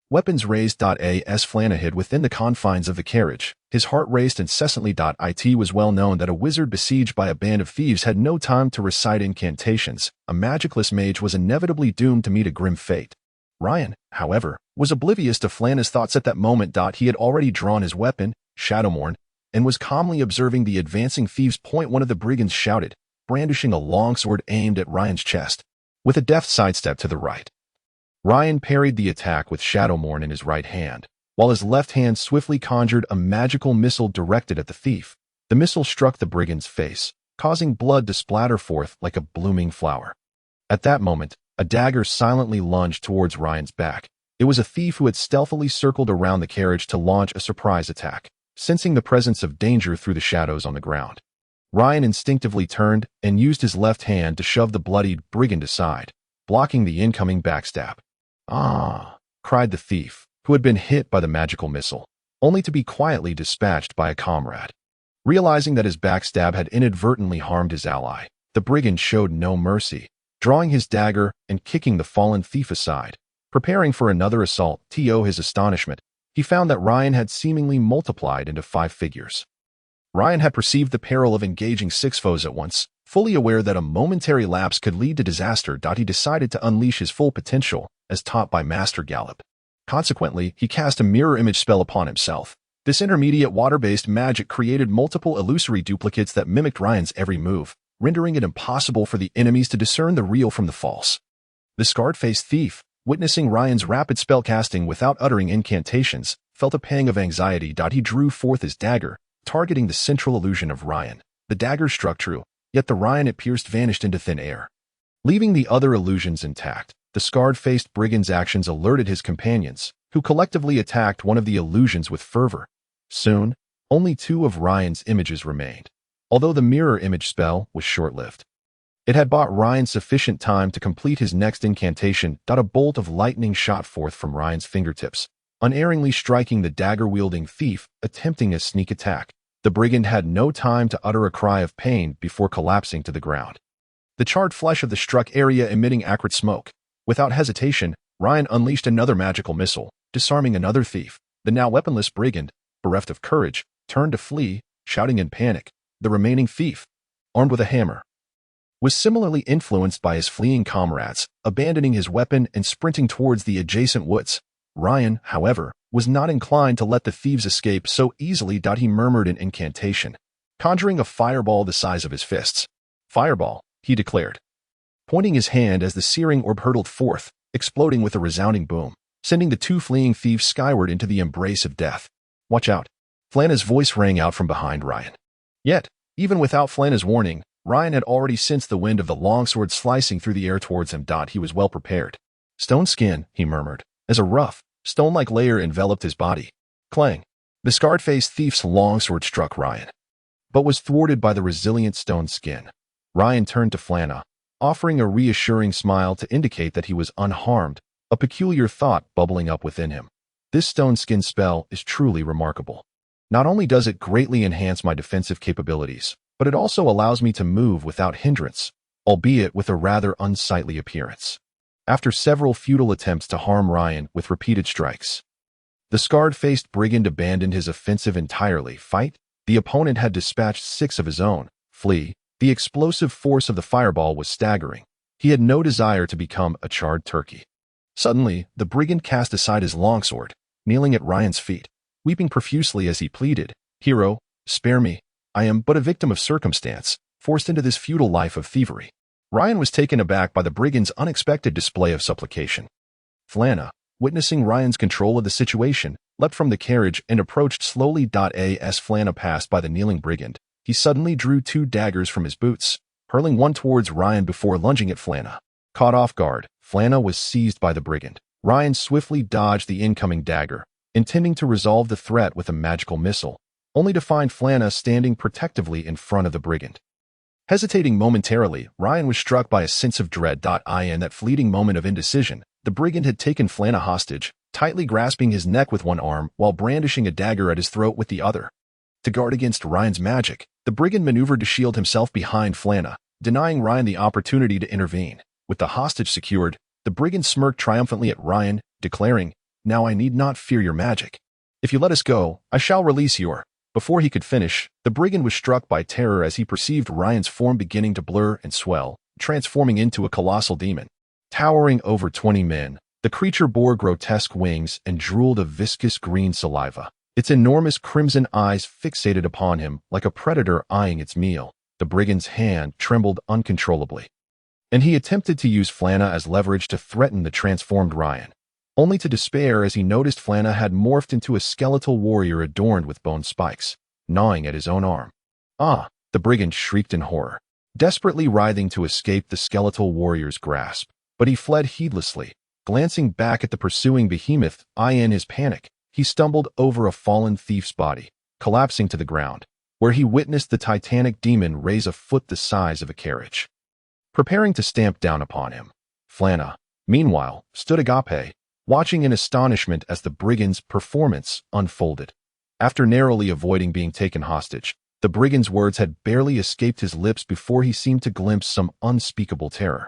Weapons raised. As Flanne hid within the confines of the carriage, his heart raced incessantly. It was well known that a wizard besieged by a band of thieves had no time to recite incantations. A magicless mage was inevitably doomed to meet a grim fate. Ryan, however, was oblivious to Flanne's thoughts at that moment. He had already drawn his weapon, Shadowmourne, and was calmly observing the advancing thieves. One of the brigands shouted, brandishing a longsword aimed at Ryan's chest. With a deft sidestep to the right, Ryan parried the attack with Shadowmourne in his right hand, while his left hand swiftly conjured a magical missile directed at the thief. The missile struck the brigand's face, causing blood to splatter forth like a blooming flower. At that moment, a dagger silently lunged towards Ryan's back. It was a thief who had stealthily circled around the carriage to launch a surprise attack. Sensing the presence of danger through the shadows on the ground, Ryan instinctively turned and used his left hand to shove the bloodied brigand aside, blocking the incoming backstab. "Ah!" cried the thief, who had been hit by the magical missile, only to be quietly dispatched by a comrade. Realizing that his backstab had inadvertently harmed his ally, the brigand showed no mercy, drawing his dagger and kicking the fallen thief aside. Preparing for another assault, to his astonishment, he found that Ryan had seemingly multiplied into 5 figures. Ryan had perceived the peril of engaging 6 foes at once. Fully aware that a momentary lapse could lead to disaster, he decided to unleash his full potential, as taught by Master Gallop. Consequently, he cast a mirror image spell upon himself. This intermediate water-based magic created multiple illusory duplicates that mimicked Ryan's every move, rendering it impossible for the enemies to discern the real from the false. The scarred-faced thief, witnessing Ryan's rapid spellcasting without uttering incantations, felt a pang of anxiety. He drew forth his dagger, targeting the central illusion of Ryan. The dagger struck true, yet the Ryan it pierced vanished into thin air. Leaving the other illusions intact, the scarred-faced brigand's actions alerted his companions, who collectively attacked one of the illusions with fervor. Soon, only 2 of Ryan's images remained, although the mirror image spell was short-lived. It had bought Ryan sufficient time to complete his next incantation. A bolt of lightning shot forth from Ryan's fingertips, unerringly striking the dagger-wielding thief attempting a sneak attack. The brigand had no time to utter a cry of pain before collapsing to the ground, the charred flesh of the struck area emitting acrid smoke. Without hesitation, Ryan unleashed another magical missile, disarming another thief. The now weaponless brigand, bereft of courage, turned to flee, shouting in panic. The remaining thief, armed with a hammer, was similarly influenced by his fleeing comrades, abandoning his weapon and sprinting towards the adjacent woods. Ryan, however, was not inclined to let the thieves escape so easily. He murmured an incantation, conjuring a fireball the size of his fists. "Fireball," he declared, pointing his hand as the searing orb hurtled forth, exploding with a resounding boom, sending the 2 fleeing thieves skyward into the embrace of death. "Watch out!" Flanne's voice rang out from behind Ryan. Yet, even without Flanne's warning, Ryan had already sensed the wind of the longsword slicing through the air towards him. He was well prepared. "Stone skin," he murmured, as a rough, stone-like layer enveloped his body. Clang! The scarred-faced thief's longsword struck Ryan, but was thwarted by the resilient stone skin. Ryan turned to Flana, offering a reassuring smile to indicate that he was unharmed, a peculiar thought bubbling up within him. This stone skin spell is truly remarkable. Not only does it greatly enhance my defensive capabilities, but it also allows me to move without hindrance, albeit with a rather unsightly appearance. After several futile attempts to harm Ryan with repeated strikes, the scarred-faced brigand abandoned his offensive entirely. The opponent had dispatched 6 of his own. The explosive force of the fireball was staggering. He had no desire to become a charred turkey. Suddenly, the brigand cast aside his longsword, kneeling at Ryan's feet, weeping profusely as he pleaded, "Hero, spare me. I am but a victim of circumstance, forced into this futile life of thievery." Ryan was taken aback by the brigand's unexpected display of supplication. Flana, witnessing Ryan's control of the situation, leapt from the carriage and approached slowly. As Flana passed by the kneeling brigand, he suddenly drew 2 daggers from his boots, hurling one towards Ryan before lunging at Flana. Caught off guard, Flana was seized by the brigand. Ryan swiftly dodged the incoming dagger, intending to resolve the threat with a magical missile, only to find Flana standing protectively in front of the brigand. Hesitating momentarily, Ryan was struck by a sense of dread. In that fleeting moment of indecision, the brigand had taken Flana hostage, tightly grasping his neck with one arm while brandishing a dagger at his throat with the other. To guard against Ryan's magic, the brigand maneuvered to shield himself behind Flana, denying Ryan the opportunity to intervene. With the hostage secured, the brigand smirked triumphantly at Ryan, declaring, "Now I need not fear your magic. If you let us go, I shall release your—" Before he could finish, the brigand was struck by terror as he perceived Ryan's form beginning to blur and swell, transforming into a colossal demon. Towering over 20 men, the creature bore grotesque wings and drooled a viscous green saliva. Its enormous crimson eyes fixated upon him like a predator eyeing its meal. The brigand's hand trembled uncontrollably, and he attempted to use Flana as leverage to threaten the transformed Ryan, only to despair as he noticed Flana had morphed into a skeletal warrior adorned with bone spikes, gnawing at his own arm. "Ah!" the brigand shrieked in horror, desperately writhing to escape the skeletal warrior's grasp. But he fled heedlessly, glancing back at the pursuing behemoth. In his panic, he stumbled over a fallen thief's body, collapsing to the ground, where he witnessed the titanic demon raise a foot the size of a carriage, preparing to stamp down upon him. Flana, meanwhile, stood agape, watching in astonishment as the brigand's performance unfolded. After narrowly avoiding being taken hostage, the brigand's words had barely escaped his lips before he seemed to glimpse some unspeakable terror.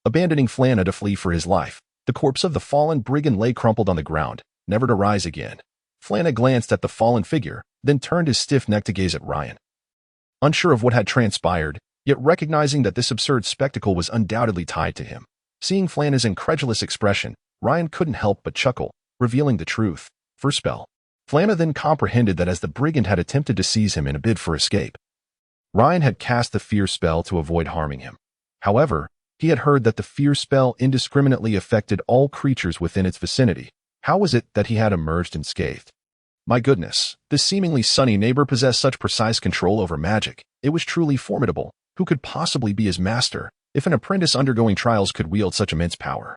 Abandoning Flana to flee for his life, the corpse of the fallen brigand lay crumpled on the ground, never to rise again. Flana glanced at the fallen figure, then turned his stiff neck to gaze at Ryan. Unsure of what had transpired, yet recognizing that this absurd spectacle was undoubtedly tied to him. Seeing Flana's incredulous expression, Ryan couldn't help but chuckle, revealing the truth. For spell. Flana then comprehended that as the brigand had attempted to seize him in a bid for escape, Ryan had cast the fear spell to avoid harming him. However, he had heard that the fear spell indiscriminately affected all creatures within its vicinity. How was it that he had emerged unscathed? My goodness, this seemingly sunny neighbor possessed such precise control over magic. It was truly formidable. Who could possibly be his master? If an apprentice undergoing trials could wield such immense power,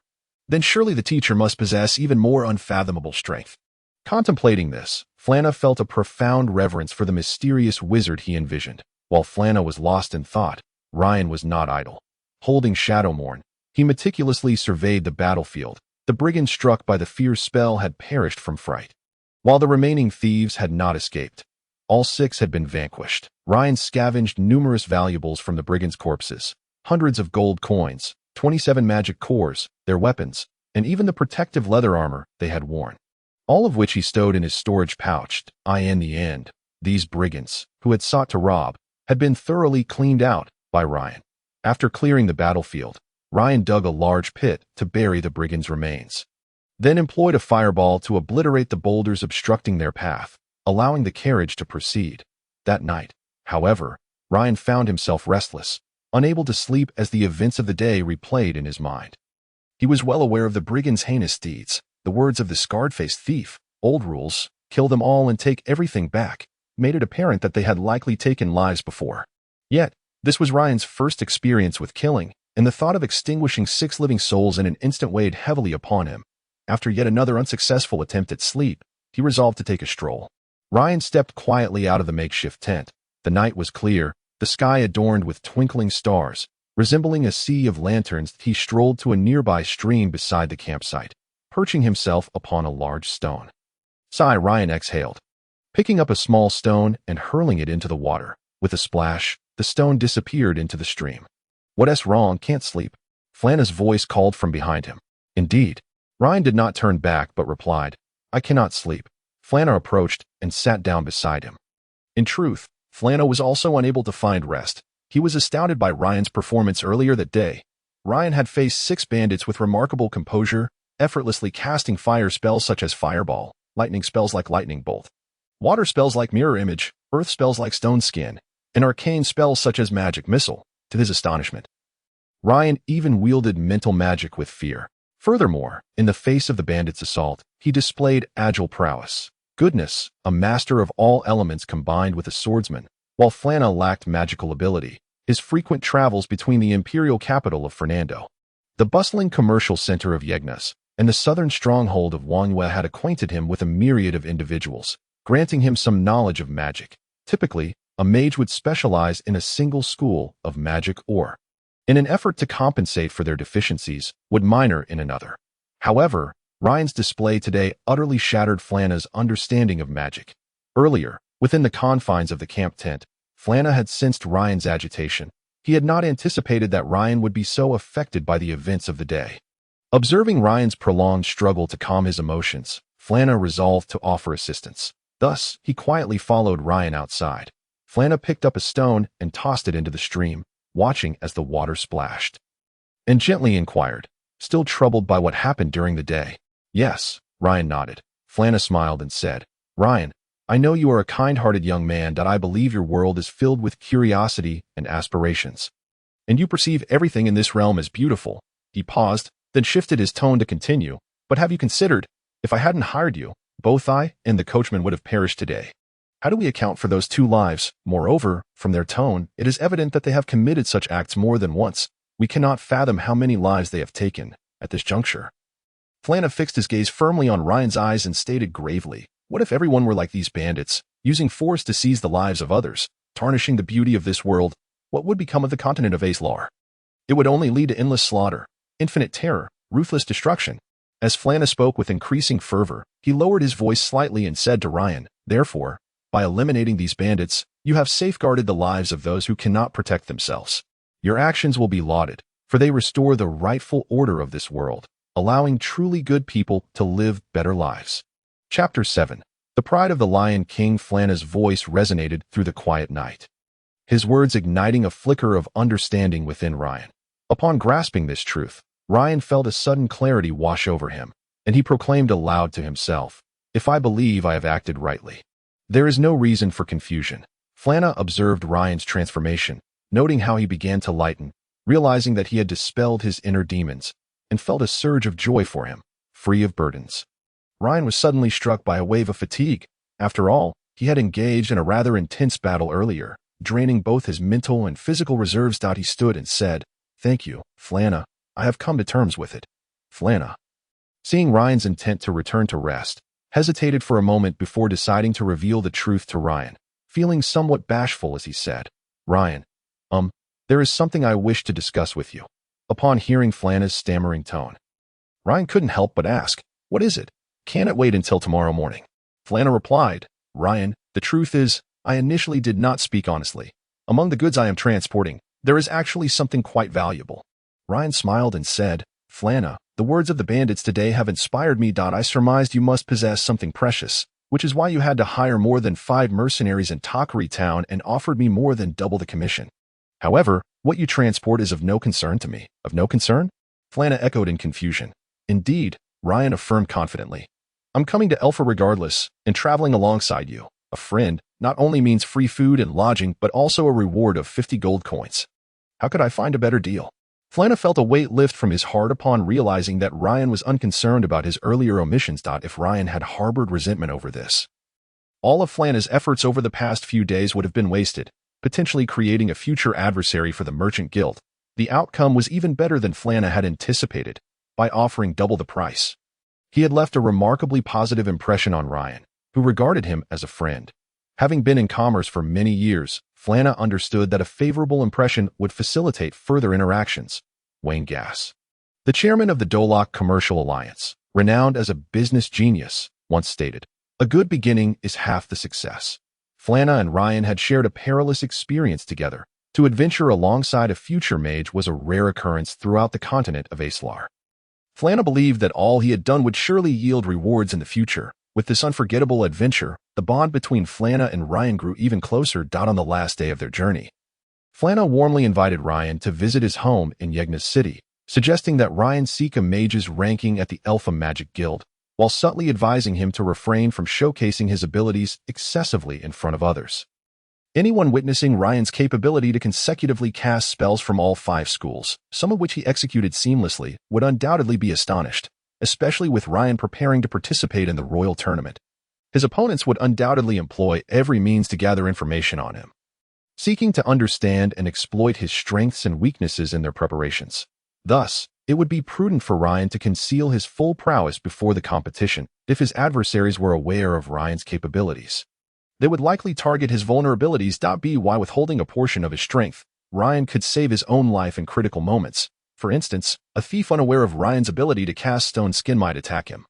then surely the teacher must possess even more unfathomable strength. Contemplating this, Flana felt a profound reverence for the mysterious wizard he envisioned. While Flana was lost in thought, Ryan was not idle. Holding Shadowmourne, he meticulously surveyed the battlefield. The brigand struck by the fear spell had perished from fright, while the remaining thieves had not escaped. All 6 had been vanquished. Ryan scavenged numerous valuables from the brigands' corpses, hundreds of gold coins, 27 magic cores, their weapons, and even the protective leather armor they had worn, all of which he stowed in his storage pouch. In the end, these brigands, who had sought to rob, had been thoroughly cleaned out by Ryan. After clearing the battlefield, Ryan dug a large pit to bury the brigands' remains, then employed a fireball to obliterate the boulders obstructing their path, allowing the carriage to proceed. That night, however, Ryan found himself restless, unable to sleep as the events of the day replayed in his mind. He was well aware of the brigands' heinous deeds. The words of the scarred-faced thief, "Old rules, kill them all and take everything back," made it apparent that they had likely taken lives before. Yet, this was Ryan's first experience with killing, and the thought of extinguishing 6 living souls in an instant weighed heavily upon him. After yet another unsuccessful attempt at sleep, he resolved to take a stroll. Ryan stepped quietly out of the makeshift tent, The night was clear, the sky adorned with twinkling stars. Resembling a sea of lanterns, he strolled to a nearby stream beside the campsite, perching himself upon a large stone. Sigh, Ryan exhaled, picking up a small stone and hurling it into the water. With a splash, the stone disappeared into the stream. What's wrong? Can't sleep? Flana's voice called from behind him. Indeed. Ryan did not turn back but replied, I cannot sleep. Flana approached and sat down beside him. In truth, Flana was also unable to find rest. He was astounded by Ryan's performance earlier that day. Ryan had faced 6 bandits with remarkable composure, effortlessly casting fire spells such as Fireball, lightning spells like Lightning Bolt, water spells like Mirror Image, earth spells like Stone Skin, and arcane spells such as Magic Missile. To his astonishment, Ryan even wielded mental magic with fear. Furthermore, in the face of the bandits' assault, he displayed agile prowess. Goodness, a master of all elements combined with a swordsman. While Flana lacked magical ability, his frequent travels between the imperial capital of Fernando, the bustling commercial center of Yegnas, and the southern stronghold of Wangyue had acquainted him with a myriad of individuals, granting him some knowledge of magic. Typically, a mage would specialize in a single school of magic or, in an effort to compensate for their deficiencies, would minor in another. However, Ryan's display today utterly shattered Flana's understanding of magic. Earlier, within the confines of the camp tent, Flana had sensed Ryan's agitation. He had not anticipated that Ryan would be so affected by the events of the day. Observing Ryan's prolonged struggle to calm his emotions, Flana resolved to offer assistance. Thus, he quietly followed Ryan outside. Flana picked up a stone and tossed it into the stream, watching as the water splashed, and gently inquired, still troubled by what happened during the day. Yes, Ryan nodded. Flana smiled and said, Ryan, I know you are a kind-hearted young man, that I believe your world is filled with curiosity and aspirations, and you perceive everything in this realm as beautiful. He paused, then shifted his tone to continue, but have you considered, if I hadn't hired you, both I and the coachman would have perished today. How do we account for those 2 lives? Moreover, from their tone, it is evident that they have committed such acts more than once. We cannot fathom how many lives they have taken at this juncture. Flana fixed his gaze firmly on Ryan's eyes and stated gravely, what if everyone were like these bandits, using force to seize the lives of others, tarnishing the beauty of this world? What would become of the continent of Aeslar? It would only lead to endless slaughter, infinite terror, ruthless destruction. As Flana spoke with increasing fervor, he lowered his voice slightly and said to Ryan, therefore, by eliminating these bandits, you have safeguarded the lives of those who cannot protect themselves. Your actions will be lauded, for they restore the rightful order of this world, allowing truly good people to live better lives. Chapter 7. The Pride of the Lion King. Flana's voice resonated through the quiet night, his words igniting a flicker of understanding within Ryan. Upon grasping this truth, Ryan felt a sudden clarity wash over him, and he proclaimed aloud to himself, if I believe I have acted rightly, there is no reason for confusion. Flana observed Ryan's transformation, noting how he began to lighten, realizing that he had dispelled his inner demons, and felt a surge of joy for him, free of burdens. Ryan was suddenly struck by a wave of fatigue. After all, he had engaged in a rather intense battle earlier, draining both his mental and physical reserves. He stood and said, thank you, Flana. I have come to terms with it. Flana, seeing Ryan's intent to return to rest, hesitated for a moment before deciding to reveal the truth to Ryan, feeling somewhat bashful as he said, Ryan, there is something I wish to discuss with you. Upon hearing Flana's stammering tone, Ryan couldn't help but ask, what is it? Can it wait until tomorrow morning? Flana replied, Ryan, the truth is, I initially did not speak honestly. Among the goods I am transporting, there is actually something quite valuable. Ryan smiled and said, Flana, the words of the bandits today have inspired me. I surmised you must possess something precious, which is why you had to hire more than 5 mercenaries in Takari Town and offered me more than double the commission. However, what you transport is of no concern to me. Of no concern? Flana echoed in confusion. Indeed, Ryan affirmed confidently. I'm coming to Elfa regardless, and traveling alongside you, a friend, not only means free food and lodging but also a reward of 50 gold coins. How could I find a better deal? Flana felt a weight lift from his heart upon realizing that Ryan was unconcerned about his earlier omissions. If Ryan had harbored resentment over this, all of Flana's efforts over the past few days would have been wasted, potentially creating a future adversary for the Merchant Guild. The outcome was even better than Flana had anticipated. By offering double the price, he had left a remarkably positive impression on Ryan, who regarded him as a friend. Having been in commerce for many years, Flana understood that a favorable impression would facilitate further interactions. Wayne Gass, the chairman of the Dolock Commercial Alliance, renowned as a business genius, once stated, "A good beginning is half the success." Flana and Ryan had shared a perilous experience together. To adventure alongside a future mage was a rare occurrence throughout the continent of Aeslar. Flana believed that all he had done would surely yield rewards in the future. With this unforgettable adventure, the bond between Flana and Ryan grew even closer. On the last day of their journey, Flana warmly invited Ryan to visit his home in Yegna's city, suggesting that Ryan seek a mage's ranking at the Elfa Magic Guild, while subtly advising him to refrain from showcasing his abilities excessively in front of others. Anyone witnessing Ryan's capability to consecutively cast spells from all 5 schools, some of which he executed seamlessly, would undoubtedly be astonished, especially with Ryan preparing to participate in the royal tournament. His opponents would undoubtedly employ every means to gather information on him, seeking to understand and exploit his strengths and weaknesses in their preparations. Thus, it would be prudent for Ryan to conceal his full prowess before the competition if his adversaries were aware of Ryan's capabilities. They would likely target his vulnerabilities. By withholding a portion of his strength, Ryan could save his own life in critical moments. For instance, a thief unaware of Ryan's ability to cast stone skin might attack him,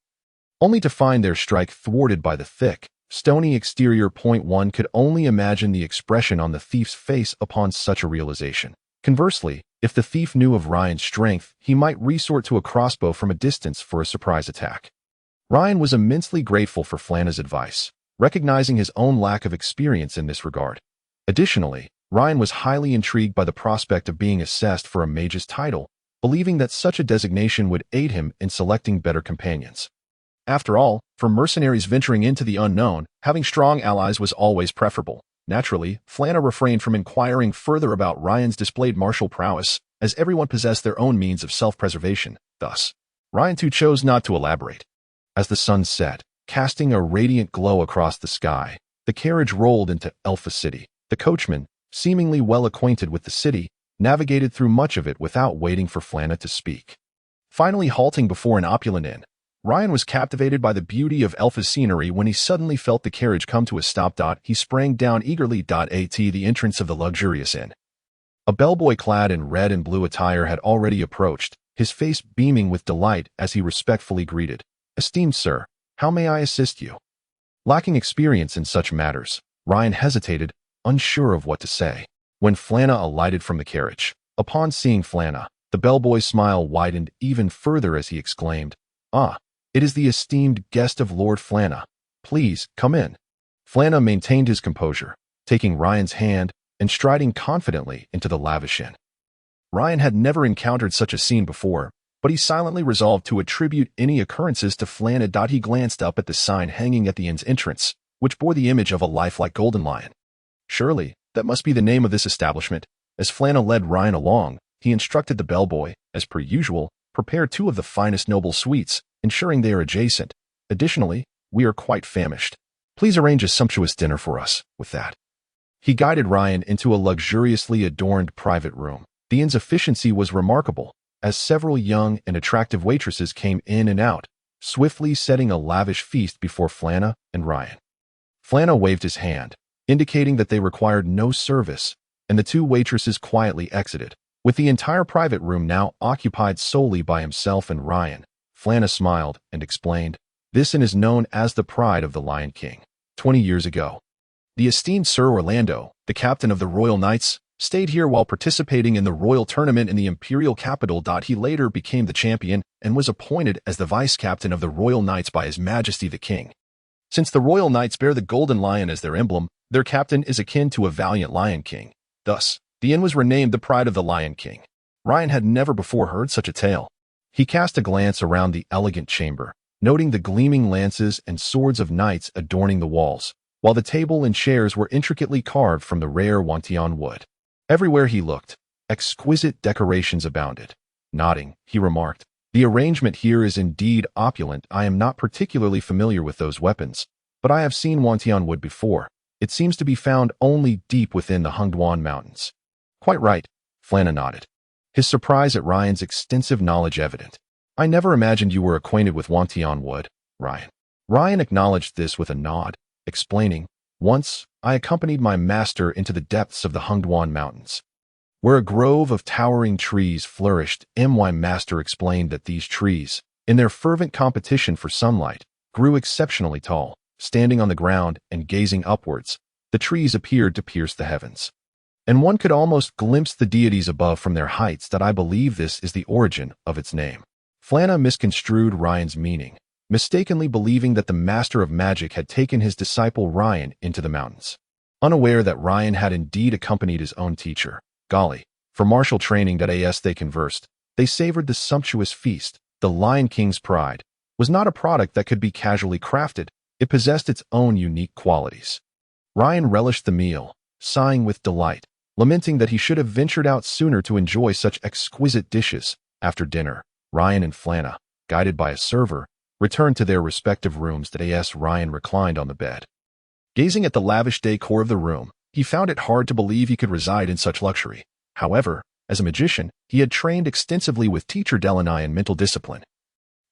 only to find their strike thwarted by the thick, stony exterior. One could only imagine the expression on the thief's face upon such a realization. Conversely, if the thief knew of Ryan's strength, he might resort to a crossbow from a distance for a surprise attack. Ryan was immensely grateful for Flana's advice, recognizing his own lack of experience in this regard. Additionally, Ryan was highly intrigued by the prospect of being assessed for a mage's title, believing that such a designation would aid him in selecting better companions. After all, for mercenaries venturing into the unknown, having strong allies was always preferable. Naturally, Flana refrained from inquiring further about Ryan's displayed martial prowess, as everyone possessed their own means of self-preservation. Thus, Ryan too chose not to elaborate. As the sun set, casting a radiant glow across the sky, the carriage rolled into Elfa City. The coachman, seemingly well acquainted with the city, navigated through much of it without waiting for Flana to speak. Finally halting before an opulent inn, Ryan was captivated by the beauty of Elfa's scenery when he suddenly felt the carriage come to a stop. He sprang down eagerly. At the entrance of the luxurious inn, a bellboy clad in red and blue attire had already approached, his face beaming with delight as he respectfully greeted, "Esteemed sir, how may I assist you?" Lacking experience in such matters, Ryan hesitated, unsure of what to say. When Flana alighted from the carriage, upon seeing Flana, the bellboy's smile widened even further as he exclaimed, "Ah, it is the esteemed guest of Lord Flana. Please, come in." Flana maintained his composure, taking Ryan's hand and striding confidently into the lavish inn. Ryan had never encountered such a scene before, but he silently resolved to attribute any occurrences to Flana. He glanced up at the sign hanging at the inn's entrance, which bore the image of a lifelike golden lion. Surely, that must be the name of this establishment. As Flana led Ryan along, he instructed the bellboy, as per usual, prepare 2 of the finest noble suites, ensuring they are adjacent. Additionally, we are quite famished. Please arrange a sumptuous dinner for us. With that, he guided Ryan into a luxuriously adorned private room. The inn's efficiency was remarkable, as several young and attractive waitresses came in and out, swiftly setting a lavish feast before Flana and Ryan. Flana waved his hand, indicating that they required no service, and the 2 waitresses quietly exited. With the entire private room now occupied solely by himself and Ryan, Flana smiled and explained, "This inn is known as the Pride of the Lion King. 20 years ago, the esteemed Sir Orlando, the captain of the Royal Knights, stayed here while participating in the royal tournament in the imperial capital. He later became the champion and was appointed as the vice-captain of the Royal Knights by His Majesty the King. Since the Royal Knights bear the golden lion as their emblem, their captain is akin to a valiant Lion King. Thus, the inn was renamed the Pride of the Lion King." Ryan had never before heard such a tale. He cast a glance around the elegant chamber, noting the gleaming lances and swords of knights adorning the walls, while the table and chairs were intricately carved from the rare Wantion wood. Everywhere he looked, exquisite decorations abounded. Nodding, he remarked, "The arrangement here is indeed opulent. I am not particularly familiar with those weapons, but I have seen Wantion wood before. It seems to be found only deep within the Hungduan Mountains." "Quite right," Flana nodded, his surprise at Ryan's extensive knowledge evident. "I never imagined you were acquainted with Wantion wood, Ryan." Ryan acknowledged this with a nod, explaining, Once, I accompanied my master into the depths of the Hungduan Mountains, where a grove of towering trees flourished. My master explained that these trees, in their fervent competition for sunlight, grew exceptionally tall. Standing on the ground and gazing upwards, the trees appeared to pierce the heavens, and one could almost glimpse the deities above from their heights. That I believe this is the origin of its name. Flana misconstrued Ryan's meaning, mistakenly believing that the master of magic had taken his disciple Ryan into the mountains, unaware that Ryan had indeed accompanied his own teacher. Golly, for martial training. As they conversed, they savored the sumptuous feast. The Lion King's pride was not a product that could be casually crafted. It possessed its own unique qualities. Ryan relished the meal, sighing with delight, lamenting that he should have ventured out sooner to enjoy such exquisite dishes. After dinner, Ryan and Flana, guided by a server, returned to their respective rooms. Ryan reclined on the bed, gazing at the lavish decor of the room. He found it hard to believe he could reside in such luxury. However, as a magician, he had trained extensively with teacher Delaney in mental discipline,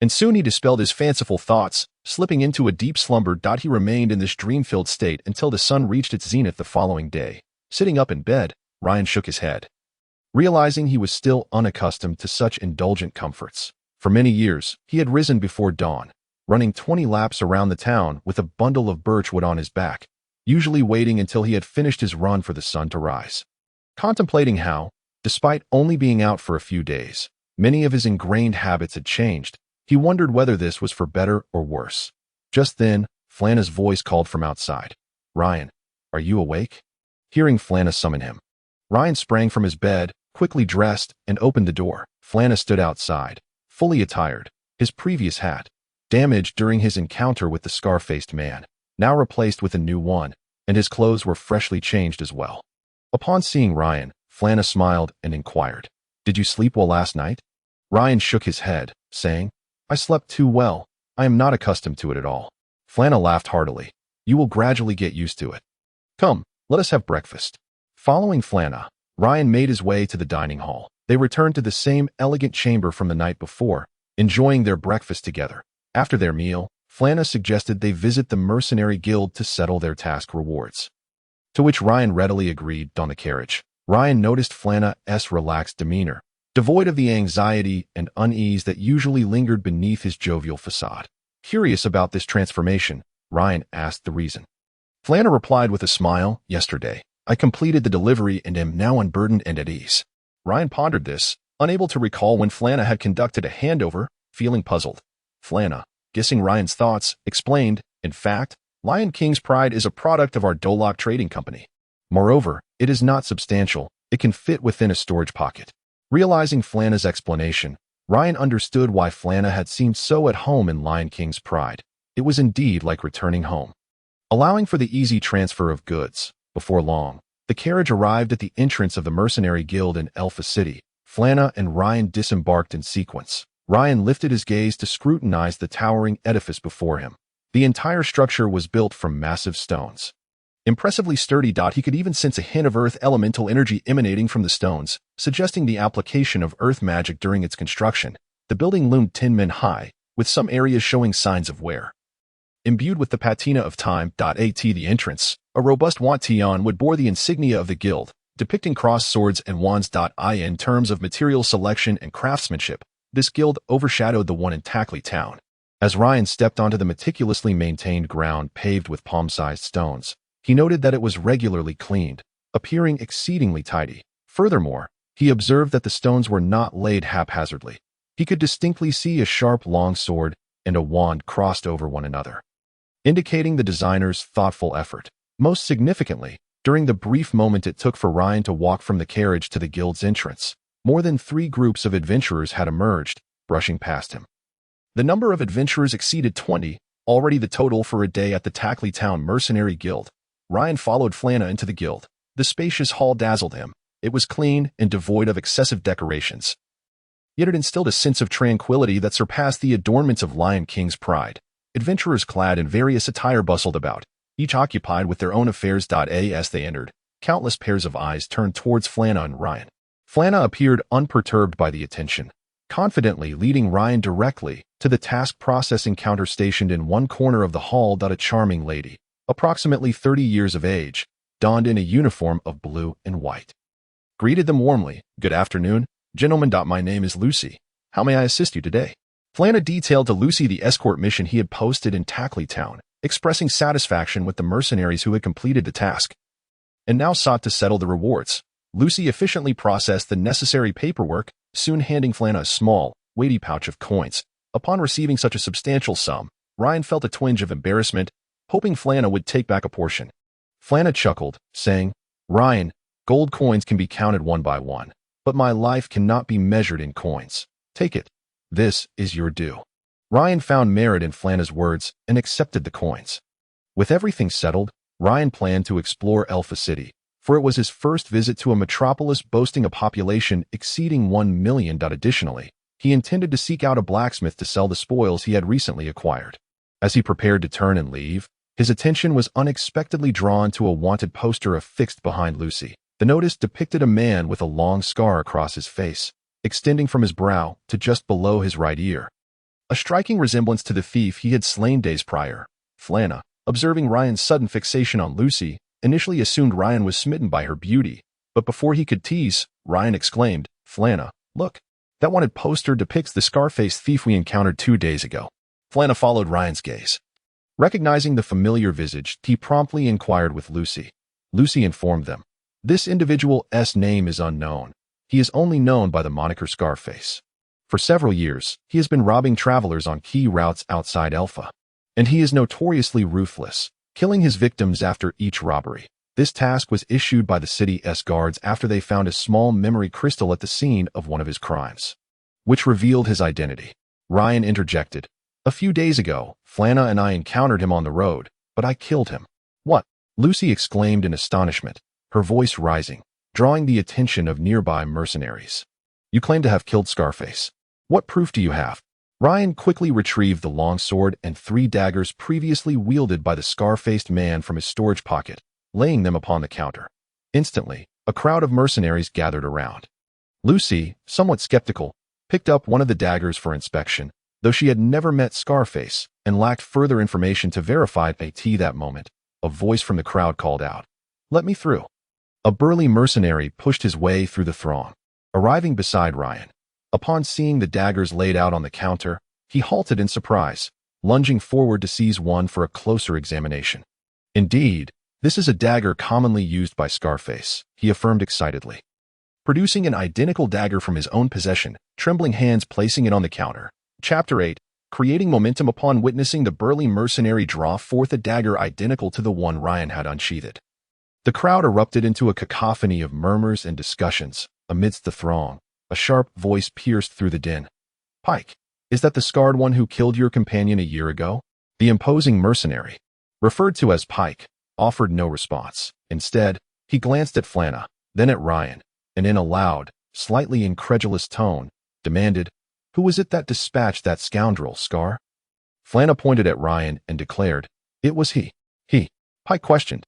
and soon he dispelled his fanciful thoughts, slipping into a deep slumber. He remained in this dream-filled state until the sun reached its zenith the following day. Sitting up in bed, Ryan shook his head, realizing he was still unaccustomed to such indulgent comforts. For many years, he had risen before dawn, running 20 laps around the town with a bundle of birchwood on his back, usually waiting until he had finished his run for the sun to rise. Contemplating how, despite only being out for a few days, many of his ingrained habits had changed, he wondered whether this was for better or worse. Just then, Flana's voice called from outside. "Ryan, are you awake?" Hearing Flana summon him, Ryan sprang from his bed, quickly dressed, and opened the door. Flana stood outside, fully attired, his previous hat, damaged during his encounter with the scar-faced man, now replaced with a new one, and his clothes were freshly changed as well. Upon seeing Ryan, Flana smiled and inquired, "Did you sleep well last night?" Ryan shook his head, saying, "I slept too well. I am not accustomed to it at all." Flana laughed heartily. "You will gradually get used to it. Come, let us have breakfast." Following Flana, Ryan made his way to the dining hall. They returned to the same elegant chamber from the night before, enjoying their breakfast together. After their meal, Flana suggested they visit the mercenary guild to settle their task rewards, to which Ryan readily agreed. On the carriage, Ryan noticed Flana's relaxed demeanor, devoid of the anxiety and unease that usually lingered beneath his jovial facade. Curious about this transformation, Ryan asked the reason. Flana replied with a smile, "Yesterday, I completed the delivery and am now unburdened and at ease." Ryan pondered this, unable to recall when Flana had conducted a handover, feeling puzzled. Flana, guessing Ryan's thoughts, explained, "In fact, Lion King's pride is a product of our Dolok Trading Company. Moreover, it is not substantial. It can fit within a storage pocket." Realizing Flana's explanation, Ryan understood why Flana had seemed so at home in Lion King's pride. It was indeed like returning home. Allowing for the easy transfer of goods, before long, the carriage arrived at the entrance of the Mercenary Guild in Elfa City. Flana and Ryan disembarked in sequence. Ryan lifted his gaze to scrutinize the towering edifice before him. The entire structure was built from massive stones, impressively sturdy. He could even sense a hint of earth elemental energy emanating from the stones, suggesting the application of earth magic during its construction. The building loomed 10 men high, with some areas showing signs of wear. Imbued with the patina of time. The entrance, a robust wantion would bore the insignia of the guild, depicting crossed swords and wands. In terms of material selection and craftsmanship, this guild overshadowed the one in Tackley Town. As Ryan stepped onto the meticulously maintained ground paved with palm-sized stones, he noted that it was regularly cleaned, appearing exceedingly tidy. Furthermore, he observed that the stones were not laid haphazardly. He could distinctly see a sharp long sword and a wand crossed over one another, indicating the designer's thoughtful effort. Most significantly, during the brief moment it took for Ryan to walk from the carriage to the guild's entrance, more than 3 groups of adventurers had emerged, brushing past him. The number of adventurers exceeded 20, already the total for a day at the Tackley Town Mercenary Guild. Ryan followed Flana into the guild. The spacious hall dazzled him. It was clean and devoid of excessive decorations, yet it instilled a sense of tranquility that surpassed the adornments of Lion King's pride. Adventurers clad in various attire bustled about, each occupied with their own affairs. As they entered, countless pairs of eyes turned towards Flana and Ryan. Flana appeared unperturbed by the attention, confidently leading Ryan directly to the task processing counter stationed in one corner of the hall. A charming lady, approximately 30 years of age, donned in a uniform of blue and white. Greeted them warmly. "Good afternoon, gentlemen. My name is Lucy. How may I assist you today?" Flana detailed to Lucy the escort mission he had posted in Tackley Town, expressing satisfaction with the mercenaries who had completed the task and now sought to settle the rewards. Lucy efficiently processed the necessary paperwork, soon handing Flana a small, weighty pouch of coins. Upon receiving such a substantial sum, Ryan felt a twinge of embarrassment, hoping Flana would take back a portion. Flana chuckled, saying, "Ryan, gold coins can be counted one by one, but my life cannot be measured in coins. Take it. This is your due." Ryan found merit in Flana's words and accepted the coins. With everything settled, Ryan planned to explore Alpha City, for it was his first visit to a metropolis boasting a population exceeding 1 million. Additionally, he intended to seek out a blacksmith to sell the spoils he had recently acquired. As he prepared to turn and leave, his attention was unexpectedly drawn to a wanted poster affixed behind Lucy. The notice depicted a man with a long scar across his face, extending from his brow to just below his right ear. A striking resemblance to the thief he had slain days prior. Flana, observing Ryan's sudden fixation on Lucy, initially assumed Ryan was smitten by her beauty, but before he could tease, Ryan exclaimed, "Flana, look. That wanted poster depicts the scar-faced thief we encountered 2 days ago." Flana followed Ryan's gaze. Recognizing the familiar visage, he promptly inquired with Lucy. Lucy informed them, "This individual's name is unknown. He is only known by the moniker Scarface. For several years, he has been robbing travelers on key routes outside Alpha, and he is notoriously ruthless, killing his victims after each robbery. This task was issued by the city's guards after they found a small memory crystal at the scene of one of his crimes, which revealed his identity." Ryan interjected, "A few days ago, Flana and I encountered him on the road, but I killed him." "What?" Lucy exclaimed in astonishment, her voice rising, drawing the attention of nearby mercenaries. "You claim to have killed Scarface. What proof do you have?" Ryan quickly retrieved the long sword and 3 daggers previously wielded by the scar-faced man from his storage pocket, laying them upon the counter. Instantly, a crowd of mercenaries gathered around. Lucy, somewhat skeptical, picked up one of the daggers for inspection, though she had never met Scarface and lacked further information to verify at that moment. A voice from the crowd called out, "Let me through." A burly mercenary pushed his way through the throng, arriving beside Ryan. Upon seeing the daggers laid out on the counter, he halted in surprise, lunging forward to seize one for a closer examination. "Indeed, this is a dagger commonly used by Scarface," he affirmed excitedly. Producing an identical dagger from his own possession, trembling hands placing it on the counter. Chapter 8, creating momentum. Upon witnessing the burly mercenary draw forth a dagger identical to the one Ryan had unsheathed, the crowd erupted into a cacophony of murmurs and discussions. Amidst the throng, a sharp voice pierced through the din. "Pike, is that the scarred one who killed your companion a year ago?" The imposing mercenary, referred to as Pike, offered no response. Instead, he glanced at Flana, then at Ryan, and in a loud, slightly incredulous tone, demanded, "Who was it that dispatched that scoundrel, Scar?" Flana pointed at Ryan and declared, "It was he." "He?" Pike questioned,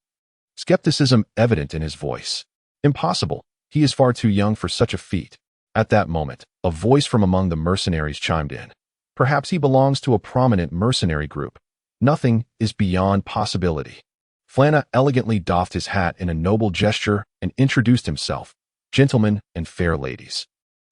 skepticism evident in his voice. "Impossible. He is far too young for such a feat." At that moment, a voice from among the mercenaries chimed in. "Perhaps he belongs to a prominent mercenary group. Nothing is beyond possibility." Flana elegantly doffed his hat in a noble gesture and introduced himself. "Gentlemen and fair ladies,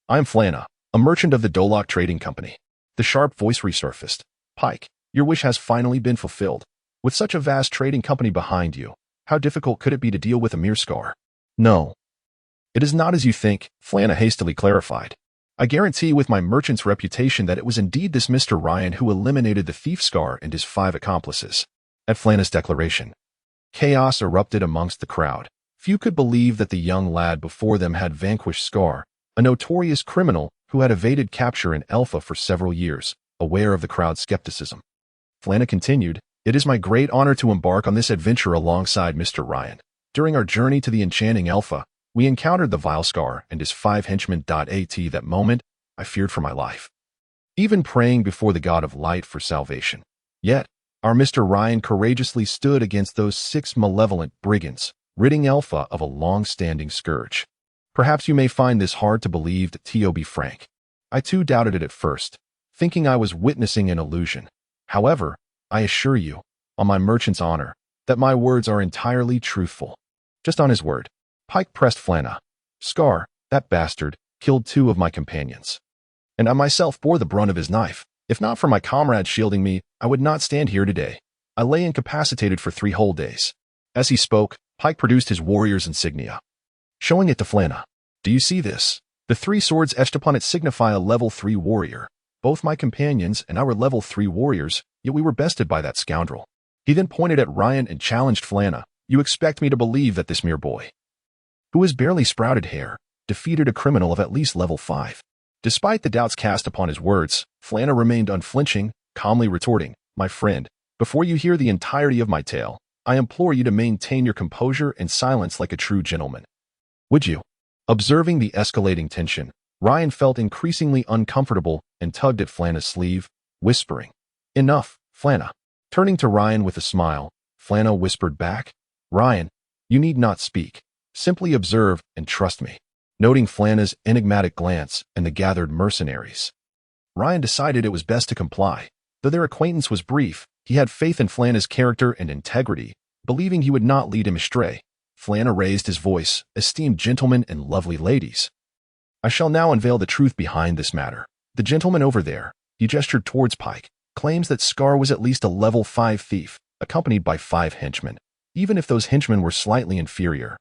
I am Flana, a merchant of the Dolok Trading Company." The sharp voice resurfaced. "Pike, your wish has finally been fulfilled. With such a vast trading company behind you, how difficult could it be to deal with a mere scar?" "No, it is not as you think," Flana hastily clarified. "I guarantee with my merchant's reputation that it was indeed this Mr. Ryan who eliminated the thief Scar and his 5 accomplices." At Flana's declaration, chaos erupted amongst the crowd. Few could believe that the young lad before them had vanquished Scar, a notorious criminal who had evaded capture in Alpha for several years. Aware of the crowd's skepticism, Flana continued, "It is my great honor to embark on this adventure alongside Mr. Ryan. During our journey to the enchanting Alpha, we encountered the vile Scar and his 5 henchmen. At that moment, I feared for my life, even praying before the God of Light for salvation. Yet, our Mr. Ryan courageously stood against those 6 malevolent brigands, ridding Alpha of a long-standing scourge. Perhaps you may find this hard to believe, to be frank. I too doubted it at first, thinking I was witnessing an illusion. However, I assure you, on my merchant's honor, that my words are entirely truthful. Just on his word. Pike pressed Flana. Scar, that bastard, killed 2 of my companions. And I myself bore the brunt of his knife. If not for my comrades shielding me, I would not stand here today. I lay incapacitated for 3 whole days. As he spoke, Pike produced his warrior's insignia, showing it to Flana. Do you see this? The 3 swords etched upon it signify a level 3 warrior. Both my companions and I were level 3 warriors, yet we were bested by that scoundrel. He then pointed at Ryan and challenged Flana. You expect me to believe that this mere boy, who has barely sprouted hair, defeated a criminal of at least level 5? Despite the doubts cast upon his words, Flana remained unflinching, calmly retorting, My friend, before you hear the entirety of my tale, I implore you to maintain your composure and silence like a true gentleman. Would you? Observing the escalating tension, Ryan felt increasingly uncomfortable and tugged at Flana's sleeve, whispering, Enough, Flana. Turning to Ryan with a smile, Flana whispered back, Ryan, you need not speak. Simply observe and trust me. Noting Flana's enigmatic glance and the gathered mercenaries, Ryan decided it was best to comply. Though their acquaintance was brief, he had faith in Flana's character and integrity, believing he would not lead him astray. Flana raised his voice, Esteemed gentlemen and lovely ladies. I shall now unveil the truth behind this matter. The gentleman over there, he gestured towards Pike, claims that Scar was at least a level 5 thief, accompanied by 5 henchmen. Even if those henchmen were slightly inferior,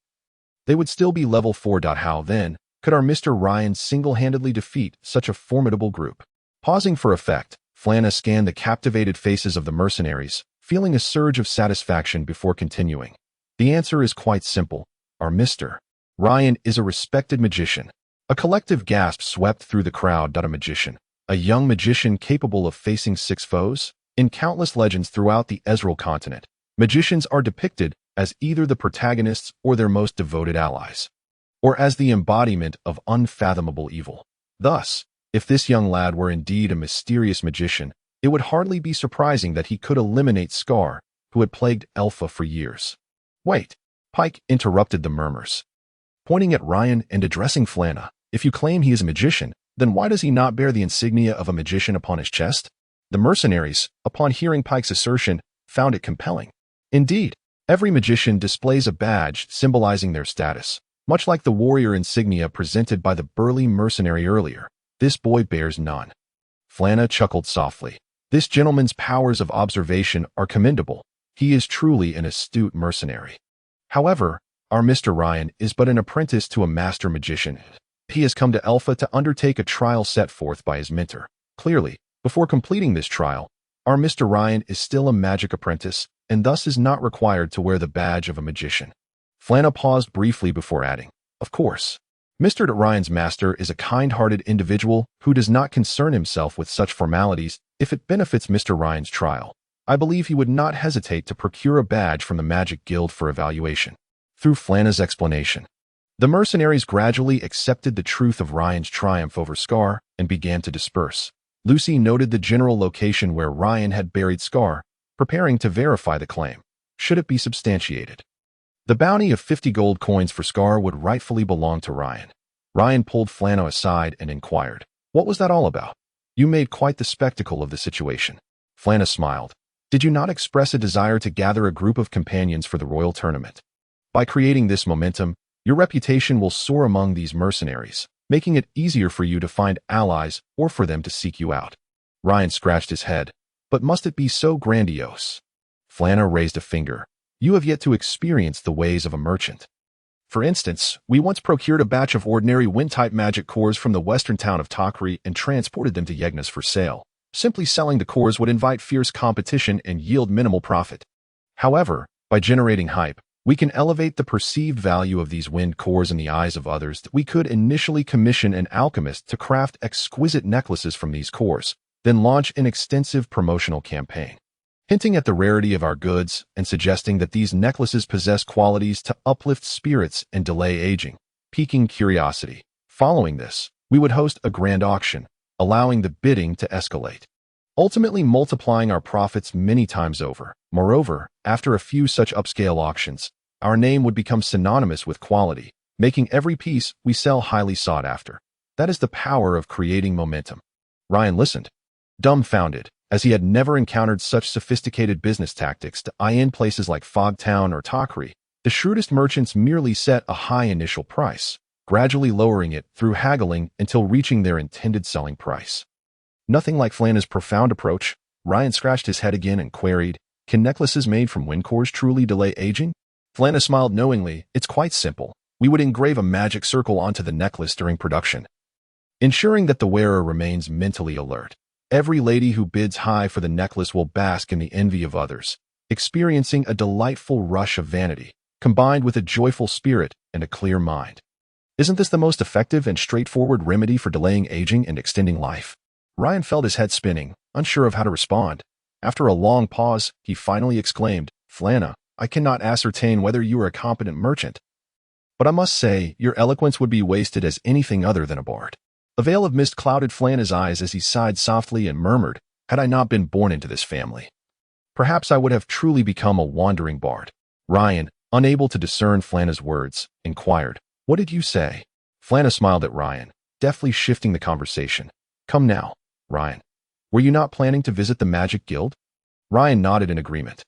they would still be level 4. How then could our Mr. Ryan single-handedly defeat such a formidable group? Pausing for effect, Flana scanned the captivated faces of the mercenaries, feeling a surge of satisfaction before continuing. The answer is quite simple. Our Mr. Ryan is a respected magician. A collective gasp swept through the crowd. A magician. A young magician capable of facing 6 foes? In countless legends throughout the Ezreal continent, magicians are depicted as either the protagonists or their most devoted allies, or as the embodiment of unfathomable evil. Thus, if this young lad were indeed a mysterious magician, it would hardly be surprising that he could eliminate Scar, who had plagued Alpha for years. Wait, Pike interrupted the murmurs, pointing at Ryan and addressing Flana. If you claim he is a magician, then why does he not bear the insignia of a magician upon his chest? The mercenaries, upon hearing Pike's assertion, found it compelling. Indeed, every magician displays a badge symbolizing their status, much like the warrior insignia presented by the burly mercenary earlier. This boy bears none. Flana chuckled softly. This gentleman's powers of observation are commendable. He is truly an astute mercenary. However, our Mr. Ryan is but an apprentice to a master magician. He has come to Alpha to undertake a trial set forth by his mentor. Clearly, before completing this trial, our Mr. Ryan is still a magic apprentice, and thus is not required to wear the badge of a magician. Flana paused briefly before adding, Of course, Mr. Ryan's master is a kind-hearted individual who does not concern himself with such formalities if it benefits Mr. Ryan's trial. I believe he would not hesitate to procure a badge from the Magic Guild for evaluation. Through Flana's explanation, the mercenaries gradually accepted the truth of Ryan's triumph over Scar and began to disperse. Lucy noted the general location where Ryan had buried Scar, preparing to verify the claim, should it be substantiated. The bounty of 50 gold coins for Scar would rightfully belong to Ryan. Ryan pulled Flana aside and inquired, What was that all about? You made quite the spectacle of the situation. Flana smiled. Did you not express a desire to gather a group of companions for the royal tournament? By creating this momentum, your reputation will soar among these mercenaries, making it easier for you to find allies or for them to seek you out. Ryan scratched his head. But must it be so grandiose? Flana raised a finger. You have yet to experience the ways of a merchant. For instance, we once procured a batch of ordinary wind-type magic cores from the western town of Takri and transported them to Yegnas for sale. Simply selling the cores would invite fierce competition and yield minimal profit. However, by generating hype, we can elevate the perceived value of these wind cores in the eyes of others. We could initially commission an alchemist to craft exquisite necklaces from these cores, then launch an extensive promotional campaign, hinting at the rarity of our goods and suggesting that these necklaces possess qualities to uplift spirits and delay aging, piquing curiosity. Following this, we would host a grand auction, allowing the bidding to escalate, ultimately multiplying our profits many times over. Moreover, after a few such upscale auctions, our name would become synonymous with quality, making every piece we sell highly sought after. That is the power of creating momentum. Ryan listened, dumbfounded, as he had never encountered such sophisticated business tactics to eye in places like Fogtown or Takri. The shrewdest merchants merely set a high initial price, gradually lowering it through haggling until reaching their intended selling price. Nothing like Flana's profound approach. Ryan scratched his head again and queried, "Can necklaces made from wind cores truly delay aging?" Flana smiled knowingly. "It's quite simple. We would engrave a magic circle onto the necklace during production, ensuring that the wearer remains mentally alert. Every lady who bids high for the necklace will bask in the envy of others, experiencing a delightful rush of vanity, combined with a joyful spirit and a clear mind. Isn't this the most effective and straightforward remedy for delaying aging and extending life?" Ryan felt his head spinning, unsure of how to respond. After a long pause, he finally exclaimed, "Flana, I cannot ascertain whether you are a competent merchant, but I must say your eloquence would be wasted as anything other than a bard." A veil of mist clouded Flana's eyes as he sighed softly and murmured, "Had I not been born into this family, perhaps I would have truly become a wandering bard." Ryan, unable to discern Flana's words, inquired, "What did you say?" Flana smiled at Ryan, deftly shifting the conversation. "Come now, Ryan. Were you not planning to visit the Magic Guild?" Ryan nodded in agreement,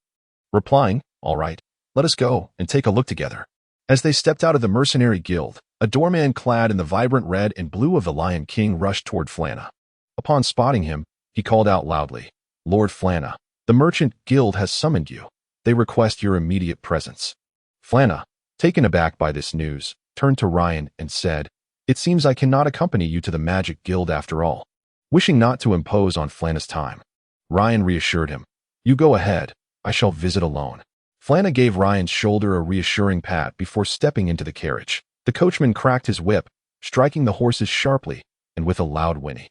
replying, "All right, let us go and take a look together." As they stepped out of the mercenary guild, a doorman clad in the vibrant red and blue of the Lion King rushed toward Flana. Upon spotting him, he called out loudly, "Lord Flana, the Merchant Guild has summoned you. They request your immediate presence." Flana, taken aback by this news, turned to Ryan and said, "It seems I cannot accompany you to the Magic Guild after all." Wishing not to impose on Flana's time, Ryan reassured him, "You go ahead, I shall visit alone." Flana gave Ryan's shoulder a reassuring pat before stepping into the carriage. The coachman cracked his whip, striking the horses sharply and with a loud whinny.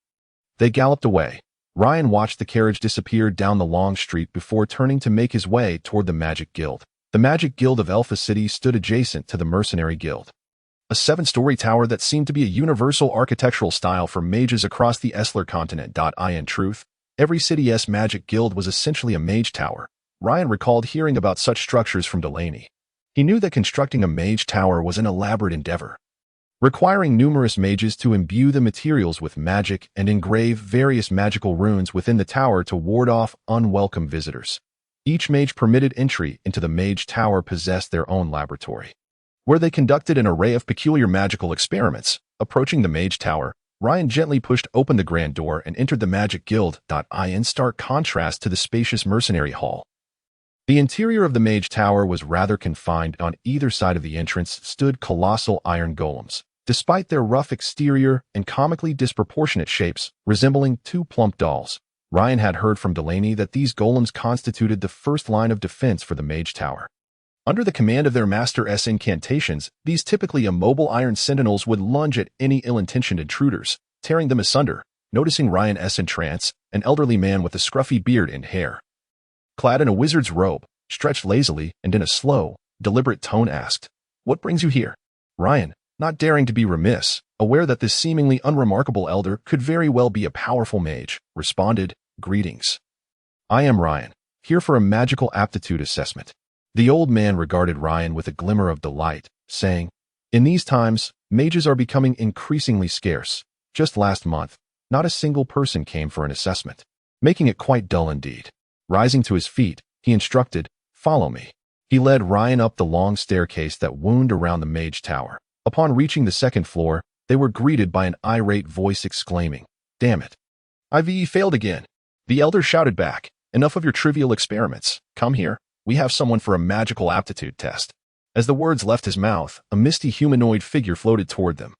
They galloped away. Ryan watched the carriage disappear down the long street before turning to make his way toward the Magic Guild. The Magic Guild of Elpha City stood adjacent to the Mercenary Guild, a 7-story tower that seemed to be a universal architectural style for mages across the Esler continent. In truth, every city's Magic Guild was essentially a mage tower. Ryan recalled hearing about such structures from Delaney. He knew that constructing a mage tower was an elaborate endeavor, requiring numerous mages to imbue the materials with magic and engrave various magical runes within the tower to ward off unwelcome visitors. Each mage permitted entry into the mage tower possessed their own laboratory, where they conducted an array of peculiar magical experiments. Approaching the mage tower, Ryan gently pushed open the grand door and entered the Magic Guild. In stark contrast to the spacious mercenary hall, the interior of the mage tower was rather confined. On either side of the entrance stood colossal iron golems, despite their rough exterior and comically disproportionate shapes, resembling two plump dolls. Ryan had heard from Delaney that these golems constituted the first line of defense for the mage tower. Under the command of their master's incantations, these typically immobile iron sentinels would lunge at any ill-intentioned intruders, tearing them asunder. Noticing Ryan's entrance, an elderly man with a scruffy beard and hair, clad in a wizard's robe, stretched lazily and in a slow, deliberate tone asked, "What brings you here?" Ryan, not daring to be remiss, aware that this seemingly unremarkable elder could very well be a powerful mage, responded, "Greetings. I am Ryan, here for a magical aptitude assessment." The old man regarded Ryan with a glimmer of delight, saying, "In these times, mages are becoming increasingly scarce. Just last month, not a single person came for an assessment, making it quite dull indeed." Rising to his feet, he instructed, "Follow me." He led Ryan up the long staircase that wound around the mage tower. Upon reaching the second floor, they were greeted by an irate voice exclaiming, "Damn it. I've failed again." The elder shouted back, "Enough of your trivial experiments. Come here. We have someone for a magical aptitude test." As the words left his mouth, a misty humanoid figure floated toward them.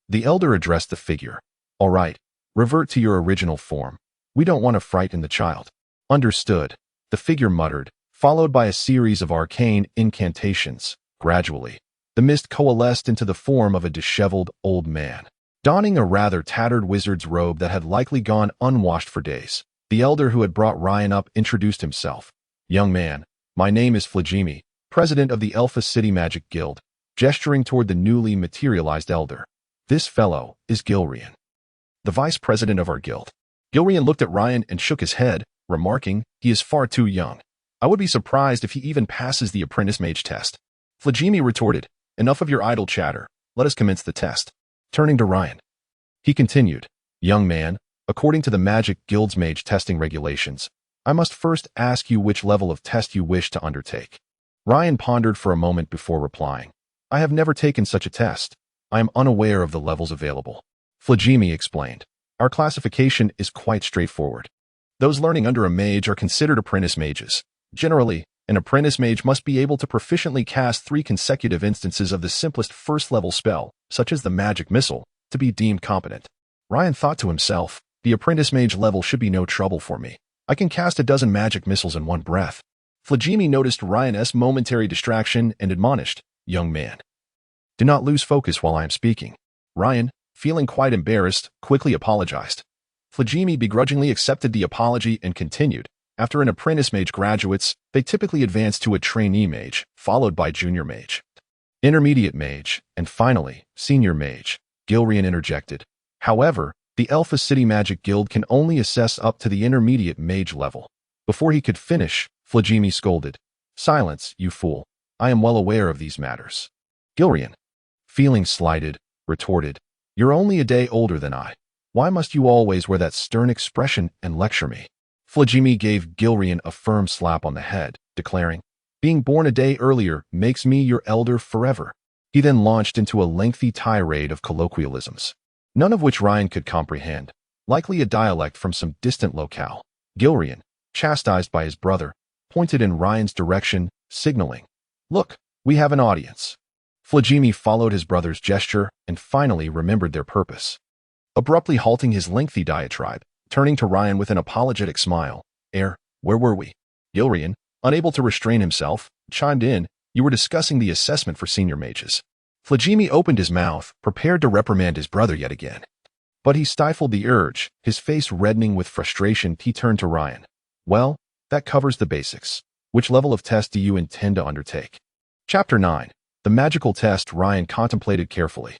The elder addressed the figure, "All right, revert to your original form. We don't want to frighten the child." "Understood," the figure muttered, followed by a series of arcane incantations. Gradually, the mist coalesced into the form of a disheveled old man, donning a rather tattered wizard's robe that had likely gone unwashed for days. The elder who had brought Ryan up introduced himself. "Young man, my name is Flagimi, president of the Elpha City Magic Guild," gesturing toward the newly materialized elder. "This fellow is Gilrian, the vice president of our guild." Gilrian looked at Ryan and shook his head, remarking, "He is far too young. I would be surprised if he even passes the apprentice mage test." Flagimi retorted, "Enough of your idle chatter. Let us commence the test." Turning to Ryan, he continued, "Young man, According to the Magic Guild's Mage testing regulations, I must first ask you which level of test you wish to undertake. Ryan pondered for a moment before replying. I have never taken such a test. I am unaware of the levels available. Flagimi explained. Our classification is quite straightforward. Those learning under a mage are considered apprentice mages. Generally, an apprentice mage must be able to proficiently cast 3 consecutive instances of the simplest first-level spell, such as the magic missile, to be deemed competent. Ryan thought to himself, the apprentice mage level should be no trouble for me. I can cast a dozen magic missiles in one breath. Flagimi noticed Ryan's momentary distraction and admonished, Young man, do not lose focus while I am speaking. Ryan, feeling quite embarrassed, quickly apologized. Flagimi begrudgingly accepted the apology and continued. After an apprentice mage graduates, they typically advance to a trainee mage, followed by junior mage, intermediate mage, and finally, senior mage. Gilrian interjected. However, the Alpha City Magic Guild can only assess up to the intermediate mage level. Before he could finish, Flagimi scolded. Silence, you fool. I am well aware of these matters. Gilrian, feeling slighted, retorted. You're only a day older than I. Why must you always wear that stern expression and lecture me? Flagimi gave Gilrian a firm slap on the head, declaring, being born a day earlier makes me your elder forever. He then launched into a lengthy tirade of colloquialisms, none of which Ryan could comprehend, likely a dialect from some distant locale. Gilrian, chastised by his brother, pointed in Ryan's direction, signaling, Look, we have an audience. Flagimi followed his brother's gesture and finally remembered their purpose. Abruptly halting his lengthy diatribe, turning to Ryan with an apologetic smile, where were we? Gilrian, unable to restrain himself, chimed in, You were discussing the assessment for senior mages. Flagimi opened his mouth, prepared to reprimand his brother yet again. But he stifled the urge, his face reddening with frustration. He turned to Ryan. Well, that covers the basics. Which level of test do you intend to undertake? Chapter 9. The magical test. Ryan contemplated carefully.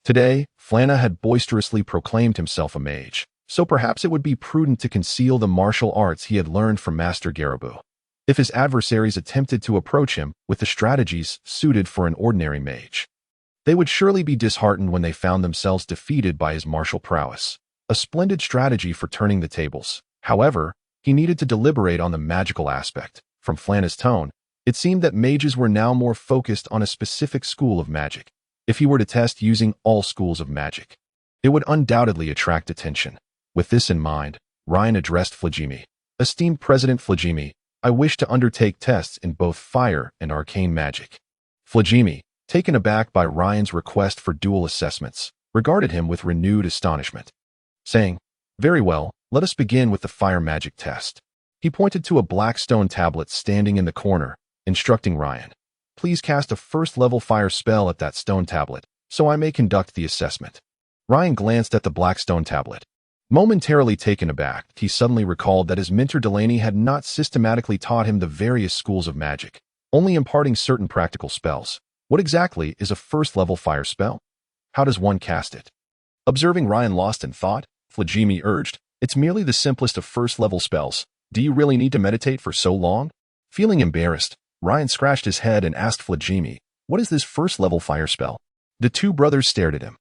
Today, Flana had boisterously proclaimed himself a mage, so perhaps it would be prudent to conceal the martial arts he had learned from Master Garibu. If his adversaries attempted to approach him with the strategies suited for an ordinary mage, they would surely be disheartened when they found themselves defeated by his martial prowess. A splendid strategy for turning the tables. However, he needed to deliberate on the magical aspect. From Flana's tone, it seemed that mages were now more focused on a specific school of magic. If he were to test using all schools of magic, it would undoubtedly attract attention. With this in mind, Ryan addressed Flagimi. Esteemed President Flagimi, I wish to undertake tests in both fire and arcane magic. Flagimi, taken aback by Ryan's request for dual assessments, regarded him with renewed astonishment, saying, Very well, let us begin with the fire magic test. He pointed to a black stone tablet standing in the corner, instructing Ryan, Please cast a first-level fire spell at that stone tablet, so I may conduct the assessment. Ryan glanced at the black stone tablet. Momentarily taken aback, he suddenly recalled that his mentor Delaney had not systematically taught him the various schools of magic, only imparting certain practical spells. What exactly is a first-level fire spell? How does one cast it? Observing Ryan lost in thought, Flagimi urged, It's merely the simplest of first-level spells. Do you really need to meditate for so long? Feeling embarrassed, Ryan scratched his head and asked Flagimi, What is this first-level fire spell? The two brothers stared at him,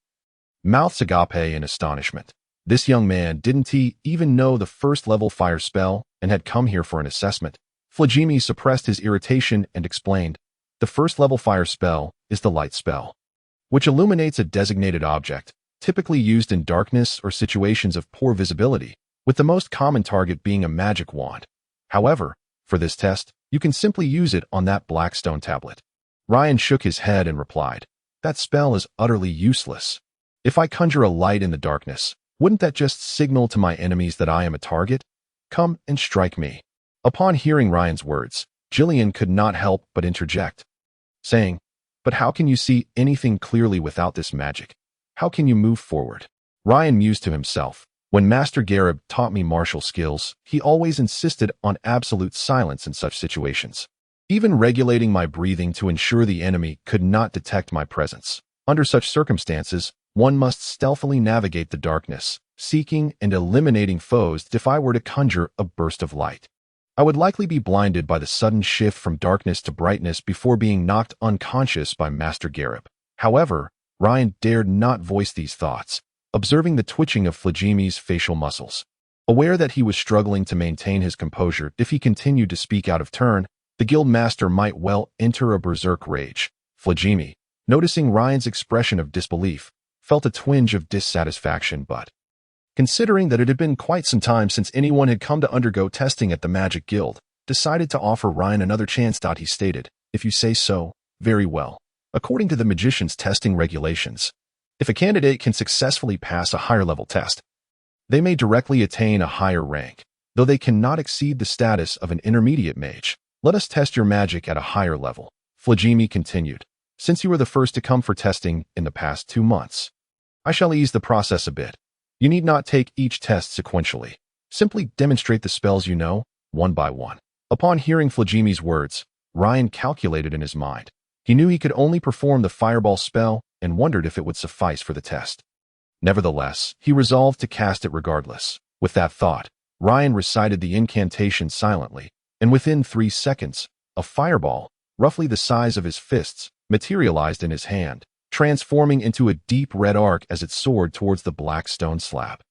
mouths agape in astonishment. This young man, didn't he even know the first-level fire spell and had come here for an assessment? Flagimi suppressed his irritation and explained, The first-level fire spell is the light spell, which illuminates a designated object, typically used in darkness or situations of poor visibility, with the most common target being a magic wand. However, for this test, you can simply use it on that black stone tablet. Ryan shook his head and replied, That spell is utterly useless. If I conjure a light in the darkness, wouldn't that just signal to my enemies that I am a target? Come and strike me. Upon hearing Ryan's words, Jillian could not help but interject, saying, But how can you see anything clearly without this magic? How can you move forward? Ryan mused to himself, When Master Garib taught me martial skills, he always insisted on absolute silence in such situations, even regulating my breathing to ensure the enemy could not detect my presence. Under such circumstances, one must stealthily navigate the darkness, seeking and eliminating foes. If I were to conjure a burst of light, I would likely be blinded by the sudden shift from darkness to brightness before being knocked unconscious by Master Garib. However, Ryan dared not voice these thoughts. observing the twitching of Flegimi's facial muscles. Aware that he was struggling to maintain his composure if he continued to speak out of turn, the guild master might well enter a berserk rage. Flegimi, noticing Ryan's expression of disbelief, felt a twinge of dissatisfaction but, considering that it had been quite some time since anyone had come to undergo testing at the Magic Guild, decided to offer Ryan another chance. He stated, "If you say so, very well. According to the magician's testing regulations, if a candidate can successfully pass a higher level test, they may directly attain a higher rank, though they cannot exceed the status of an intermediate mage. Let us test your magic at a higher level." Flegimi continued, "Since you were the first to come for testing in the past 2 months, I shall ease the process a bit. You need not take each test sequentially. Simply demonstrate the spells you know, one by one." Upon hearing Flegimi's words, Ryan calculated in his mind. He knew he could only perform the fireball spell and wondered if it would suffice for the test. Nevertheless, he resolved to cast it regardless. With that thought, Ryan recited the incantation silently, and within 3 seconds, a fireball, roughly the size of his fists, materialized in his hand, transforming into a deep red arc as it soared towards the black stone slab.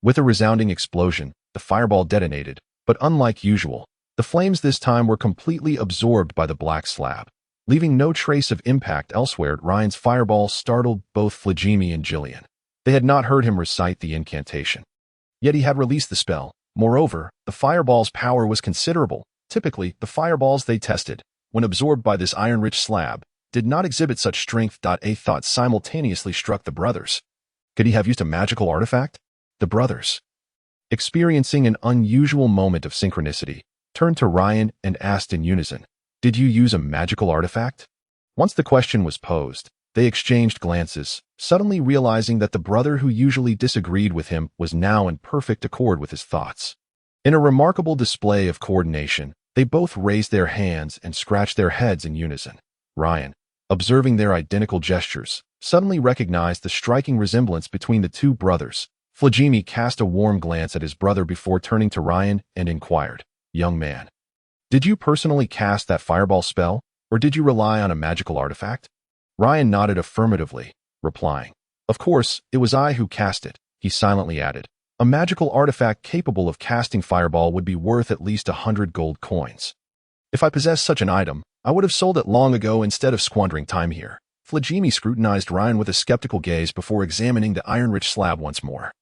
With a resounding explosion, the fireball detonated, but unlike usual, the flames this time were completely absorbed by the black slab, leaving no trace of impact elsewhere. Ryan's fireball startled both Flegimi and Jillian. They had not heard him recite the incantation. Yet he had released the spell. Moreover, the fireball's power was considerable. Typically, the fireballs they tested, when absorbed by this iron-rich slab, did not exhibit such strength. A thought simultaneously struck the brothers. Could he have used a magical artifact? The brothers, experiencing an unusual moment of synchronicity, turned to Ryan and asked in unison, "Did you use a magical artifact?" Once the question was posed, they exchanged glances, suddenly realizing that the brother who usually disagreed with him was now in perfect accord with his thoughts. In a remarkable display of coordination, they both raised their hands and scratched their heads in unison. Ryan, observing their identical gestures, suddenly recognized the striking resemblance between the two brothers. Flegimi cast a warm glance at his brother before turning to Ryan and inquired, "Young man, did you personally cast that fireball spell, or did you rely on a magical artifact?" Ryan nodded affirmatively, replying, "Of course, it was I who cast it." He silently added, "A magical artifact capable of casting fireball would be worth at least 100 gold coins. If I possessed such an item, I would have sold it long ago instead of squandering time here." Flegimi scrutinized Ryan with a skeptical gaze before examining the iron-rich slab once more,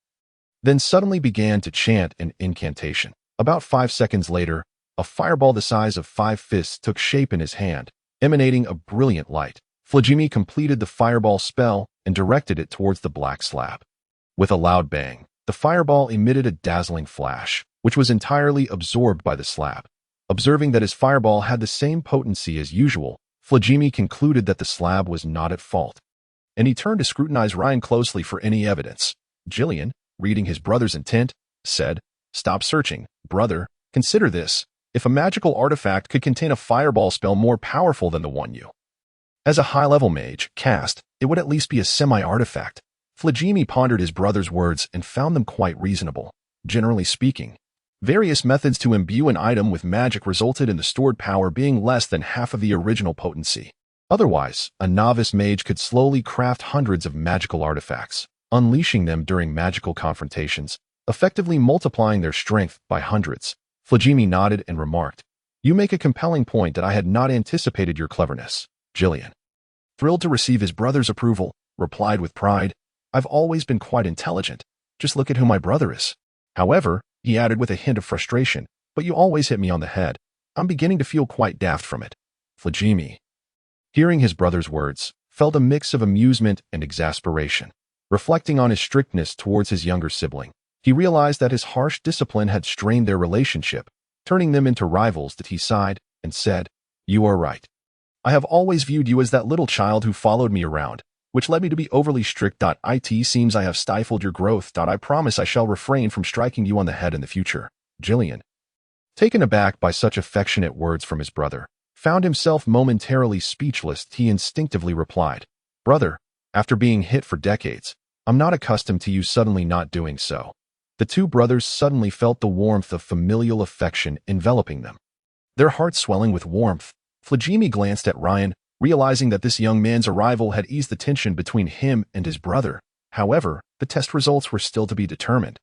then suddenly began to chant an incantation. About 5 seconds later, a fireball the size of 5 fists took shape in his hand, emanating a brilliant light. Flegimi completed the fireball spell and directed it towards the black slab. With a loud bang, the fireball emitted a dazzling flash, which was entirely absorbed by the slab. Observing that his fireball had the same potency as usual, Flegimi concluded that the slab was not at fault, and he turned to scrutinize Ryan closely for any evidence. Jillian, reading his brother's intent, said, "Stop searching, brother. Consider this. If a magical artifact could contain a fireball spell more powerful than the one you, as a high-level mage, cast, it would at least be a semi-artifact." Flegimi pondered his brother's words and found them quite reasonable. Generally speaking, various methods to imbue an item with magic resulted in the stored power being less than half of the original potency. Otherwise, a novice mage could slowly craft hundreds of magical artifacts, unleashing them during magical confrontations, effectively multiplying their strength by hundreds. Flegimi nodded and remarked, "You make a compelling point that I had not anticipated your cleverness." Jillian, thrilled to receive his brother's approval, replied with pride, "I've always been quite intelligent. Just look at who my brother is. However," he added with a hint of frustration, "but you always hit me on the head. I'm beginning to feel quite daft from it." Flegimi, hearing his brother's words, felt a mix of amusement and exasperation. Reflecting on his strictness towards his younger sibling, he realized that his harsh discipline had strained their relationship, turning them into rivals. That he sighed and said, "You are right. I have always viewed you as that little child who followed me around, which led me to be overly strict. It seems I have stifled your growth. I promise I shall refrain from striking you on the head in the future." Jillian, taken aback by such affectionate words from his brother, found himself momentarily speechless. He instinctively replied, "Brother, after being hit for decades, I'm not accustomed to you suddenly not doing so." The two brothers suddenly felt the warmth of familial affection enveloping them. Their hearts swelling with warmth, Flegimi glanced at Ryan, realizing that this young man's arrival had eased the tension between him and his brother. However, the test results were still to be determined,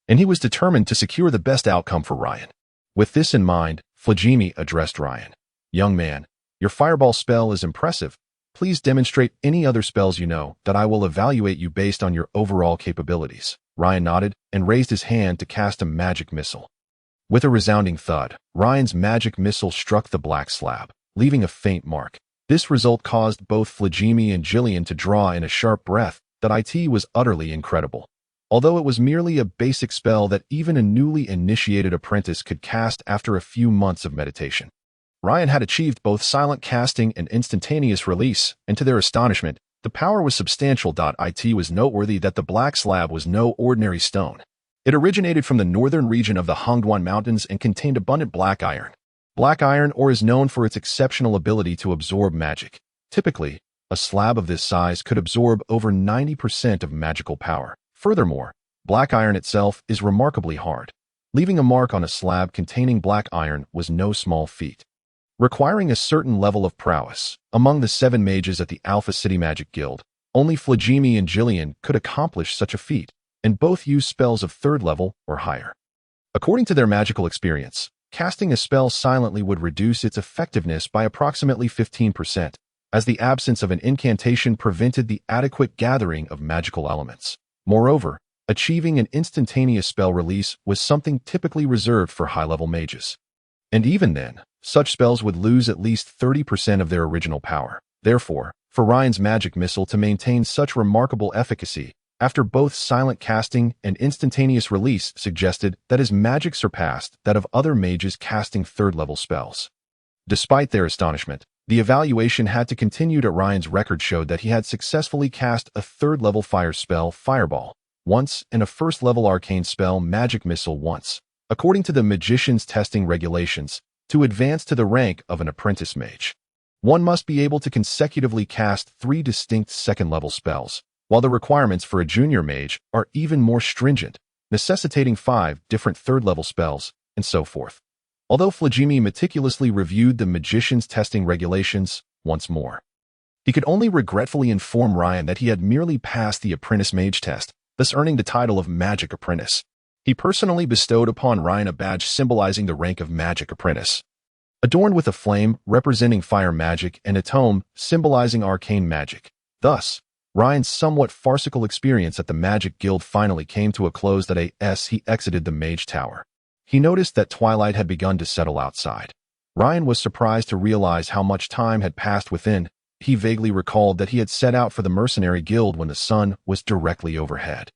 and he was determined to secure the best outcome for Ryan. With this in mind, Flagimi addressed Ryan. "Young man, your fireball spell is impressive. Please demonstrate any other spells you know that I will evaluate you based on your overall capabilities." Ryan nodded and raised his hand to cast a magic missile. With a resounding thud, Ryan's magic missile struck the black slab, leaving a faint mark. This result caused both Flagimi and Jillian to draw in a sharp breath. That IT was utterly incredible. Although it was merely a basic spell that even a newly initiated apprentice could cast after a few months of meditation. Ryan had achieved both silent casting and instantaneous release, and to their astonishment, the power was substantial. It was noteworthy that the black slab was no ordinary stone. It originated from the northern region of the Hongduan Mountains and contained abundant black iron. Black iron ore is known for its exceptional ability to absorb magic. Typically, a slab of this size could absorb over 90% of magical power. Furthermore, black iron itself is remarkably hard. Leaving a mark on a slab containing black iron was no small feat. Requiring a certain level of prowess, among the 7 mages at the Alpha City Magic Guild, only Flagimi and Jillian could accomplish such a feat, and both used spells of 3rd level or higher. According to their magical experience, casting a spell silently would reduce its effectiveness by approximately 15%. As the absence of an incantation prevented the adequate gathering of magical elements. Moreover, achieving an instantaneous spell release was something typically reserved for high-level mages. And even then, such spells would lose at least 30% of their original power. Therefore, for Ryan's magic missile to maintain such remarkable efficacy, after both silent casting and instantaneous release suggested that his magic surpassed that of other mages casting 3rd-level spells. Despite their astonishment, the evaluation had to continue. Ryan's record showed that he had successfully cast a 3rd-level fire spell, Fireball, once, and a 1st-level arcane spell, Magic Missile, once. According to the magician's testing regulations, to advance to the rank of an apprentice mage, one must be able to consecutively cast 3 distinct 2nd-level spells, while the requirements for a junior mage are even more stringent, necessitating 5 different 3rd-level spells, and so forth. Although Flagimi meticulously reviewed the magician's testing regulations once more, he could only regretfully inform Ryan that he had merely passed the apprentice mage test, thus earning the title of Magic Apprentice. He personally bestowed upon Ryan a badge symbolizing the rank of Magic Apprentice, adorned with a flame representing fire magic and a tome symbolizing arcane magic. Thus, Ryan's somewhat farcical experience at the Magic Guild finally came to a close. As he exited the Mage Tower, he noticed that twilight had begun to settle outside. Ryan was surprised to realize how much time had passed within. He vaguely recalled that he had set out for the Mercenary Guild when the sun was directly overhead.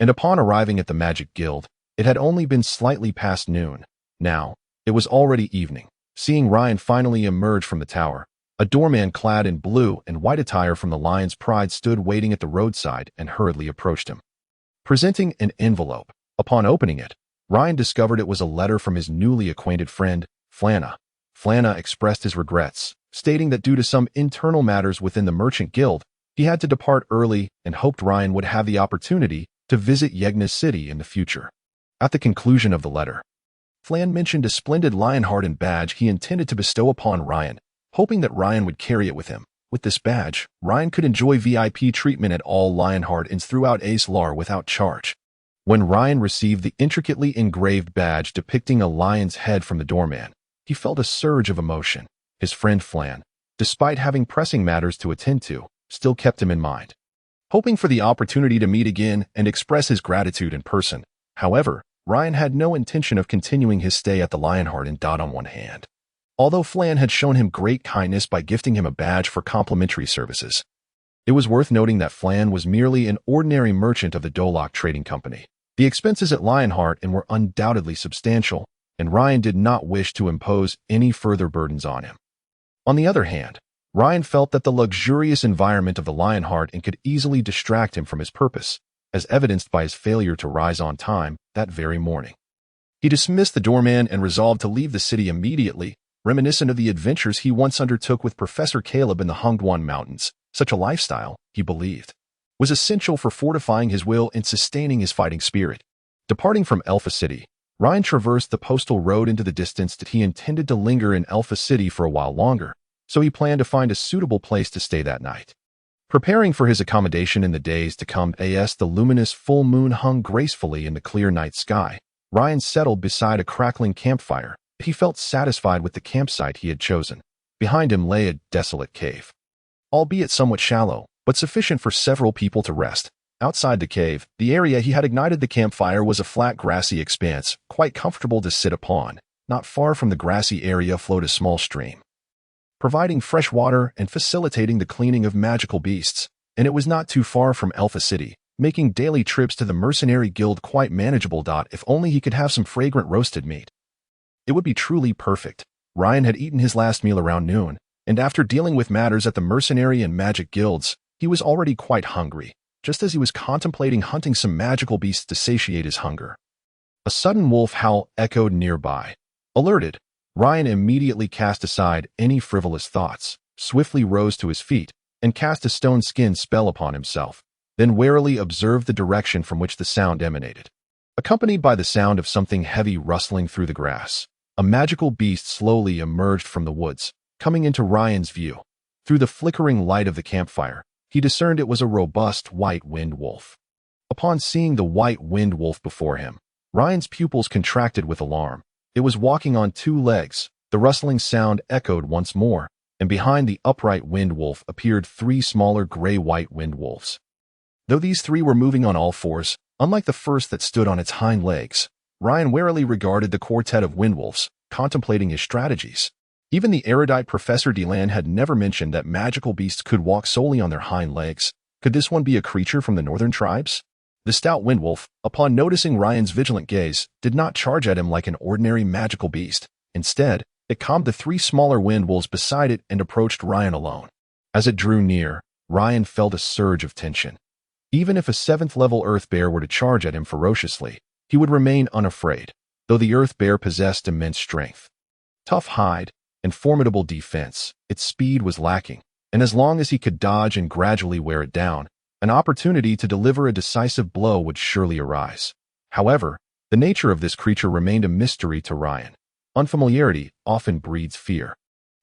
And upon arriving at the Magic Guild, it had only been slightly past noon. Now, it was already evening. Seeing Ryan finally emerge from the tower, a doorman clad in blue and white attire from the Lion's Pride stood waiting at the roadside and hurriedly approached him. Presenting an envelope, upon opening it, Ryan discovered it was a letter from his newly acquainted friend, Flanna. Flanna expressed his regrets, stating that due to some internal matters within the Merchant Guild, he had to depart early and hoped Ryan would have the opportunity to visit Yegna's city in the future. At the conclusion of the letter, Flann mentioned a splendid Lionheart and badge he intended to bestow upon Ryan, hoping that Ryan would carry it with him. With this badge, Ryan could enjoy VIP treatment at all Lionheart inns throughout Ace-Lar without charge. When Ryan received the intricately engraved badge depicting a lion's head from the doorman, he felt a surge of emotion. His friend Flann, despite having pressing matters to attend to, still kept him in mind, hoping for the opportunity to meet again and express his gratitude in person. However, Ryan had no intention of continuing his stay at the Lionheart Inn. On one hand, although Flann had shown him great kindness by gifting him a badge for complimentary services, it was worth noting that Flann was merely an ordinary merchant of the Dolok Trading Company. The expenses at Lionheart Inn were undoubtedly substantial, and Ryan did not wish to impose any further burdens on him. On the other hand, Ryan felt that the luxurious environment of the Lionheart Inn could easily distract him from his purpose, as evidenced by his failure to rise on time that very morning. He dismissed the doorman and resolved to leave the city immediately, reminiscent of the adventures he once undertook with Professor Caleb in the Hongduan Mountains. Such a lifestyle, he believed, was essential for fortifying his will and sustaining his fighting spirit. Departing from Alpha City, Ryan traversed the postal road into the distance that he intended to linger in Alpha City for a while longer, so he planned to find a suitable place to stay that night. Preparing for his accommodation in the days to come, as the luminous full moon hung gracefully in the clear night sky, Ryan settled beside a crackling campfire. He felt satisfied with the campsite he had chosen. Behind him lay a desolate cave, albeit somewhat shallow, but sufficient for several people to rest. Outside the cave, the area he had ignited the campfire was a flat grassy expanse, quite comfortable to sit upon. Not far from the grassy area flowed a small stream, providing fresh water and facilitating the cleaning of magical beasts, and it was not too far from Alpha City, making daily trips to the mercenary guild quite manageable. If only he could have some fragrant roasted meat, it would be truly perfect. Ryan had eaten his last meal around noon, and after dealing with matters at the mercenary and magic guilds, he was already quite hungry. Just as he was contemplating hunting some magical beasts to satiate his hunger, a sudden wolf howl echoed nearby. Alerted, Ryan immediately cast aside any frivolous thoughts, swiftly rose to his feet, and cast a stone skin spell upon himself, then warily observed the direction from which the sound emanated. Accompanied by the sound of something heavy rustling through the grass, a magical beast slowly emerged from the woods, coming into Ryan's view. Through the flickering light of the campfire, he discerned it was a robust white wind wolf. Upon seeing the white wind wolf before him, Ryan's pupils contracted with alarm. It was walking on two legs. The rustling sound echoed once more, and behind the upright wind wolf appeared three smaller gray-white wind wolves. Though these three were moving on all fours, unlike the first that stood on its hind legs, Ryan warily regarded the quartet of wind wolves, contemplating his strategies. Even the erudite Professor Delan had never mentioned that magical beasts could walk solely on their hind legs. Could this one be a creature from the northern tribes? The stout windwolf, upon noticing Ryan's vigilant gaze, did not charge at him like an ordinary magical beast. Instead, it calmed the three smaller windwolves beside it and approached Ryan alone. As it drew near, Ryan felt a surge of tension. Even if a 7th-level Earth Bear were to charge at him ferociously, he would remain unafraid, though the Earth Bear possessed immense strength, tough hide, and formidable defense. Its speed was lacking, and as long as he could dodge and gradually wear it down, an opportunity to deliver a decisive blow would surely arise. However, the nature of this creature remained a mystery to Ryan. Unfamiliarity often breeds fear,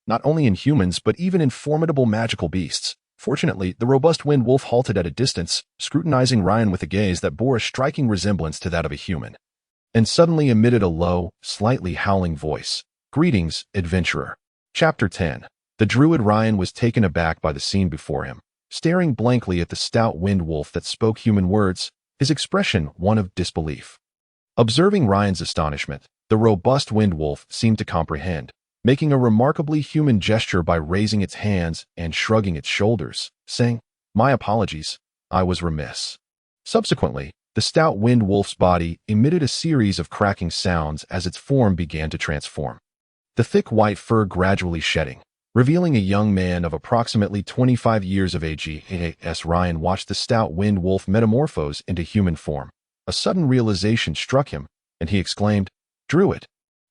not only in humans but even in formidable magical beasts. Fortunately, the robust wind wolf halted at a distance, scrutinizing Ryan with a gaze that bore a striking resemblance to that of a human, and suddenly emitted a low, slightly howling voice. Greetings, adventurer. Chapter 10. The druid Ryan was taken aback by the scene before him, staring blankly at the stout wind wolf that spoke human words, his expression one of disbelief. Observing Ryan's astonishment, the robust wind wolf seemed to comprehend, making a remarkably human gesture by raising its hands and shrugging its shoulders, saying, "My apologies, I was remiss." Subsequently, the stout wind wolf's body emitted a series of cracking sounds as its form began to transform. The thick white fur gradually shedding, revealing a young man of approximately 25 years of age. As Ryan watched the stout wind wolf metamorphose into human form, a sudden realization struck him, and he exclaimed, "Druid!"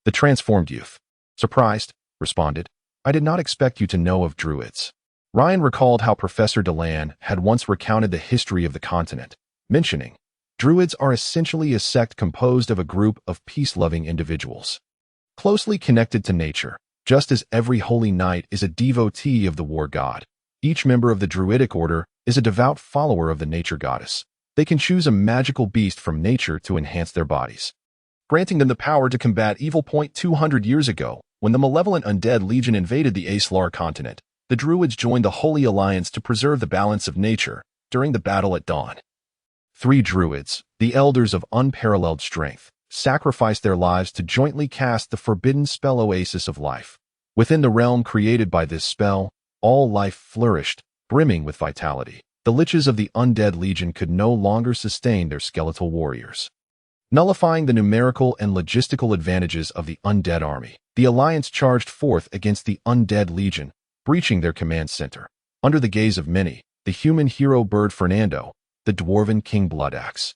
The transformed youth, surprised, responded, "I did not expect you to know of druids." Ryan recalled how Professor Delan had once recounted the history of the continent, mentioning, "Druids are essentially a sect composed of a group of peace-loving individuals, closely connected to nature. Just as every holy knight is a devotee of the war god, each member of the druidic order is a devout follower of the nature goddess. They can choose a magical beast from nature to enhance their bodies, granting them the power to combat evil. 200 years ago, when the malevolent undead legion invaded the Aeslar continent, the druids joined the Holy Alliance to preserve the balance of nature during the battle at dawn. 3 druids, the elders of unparalleled strength, sacrificed their lives to jointly cast the forbidden spell Oasis of Life. Within the realm created by this spell, all life flourished, brimming with vitality. The liches of the undead legion could no longer sustain their skeletal warriors, nullifying the numerical and logistical advantages of the undead army. The Alliance charged forth against the undead legion, breaching their command center. Under the gaze of many, the human hero bird Fernando, the dwarven king Bloodaxe,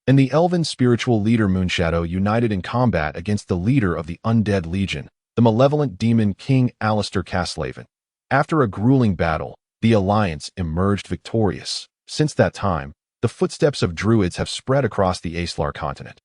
and the elven spiritual leader Moonshadow united in combat against the leader of the undead legion, the malevolent demon King Alistair Castlehaven. After a grueling battle, the Alliance emerged victorious. Since that time, the footsteps of druids have spread across the Aeslar continent,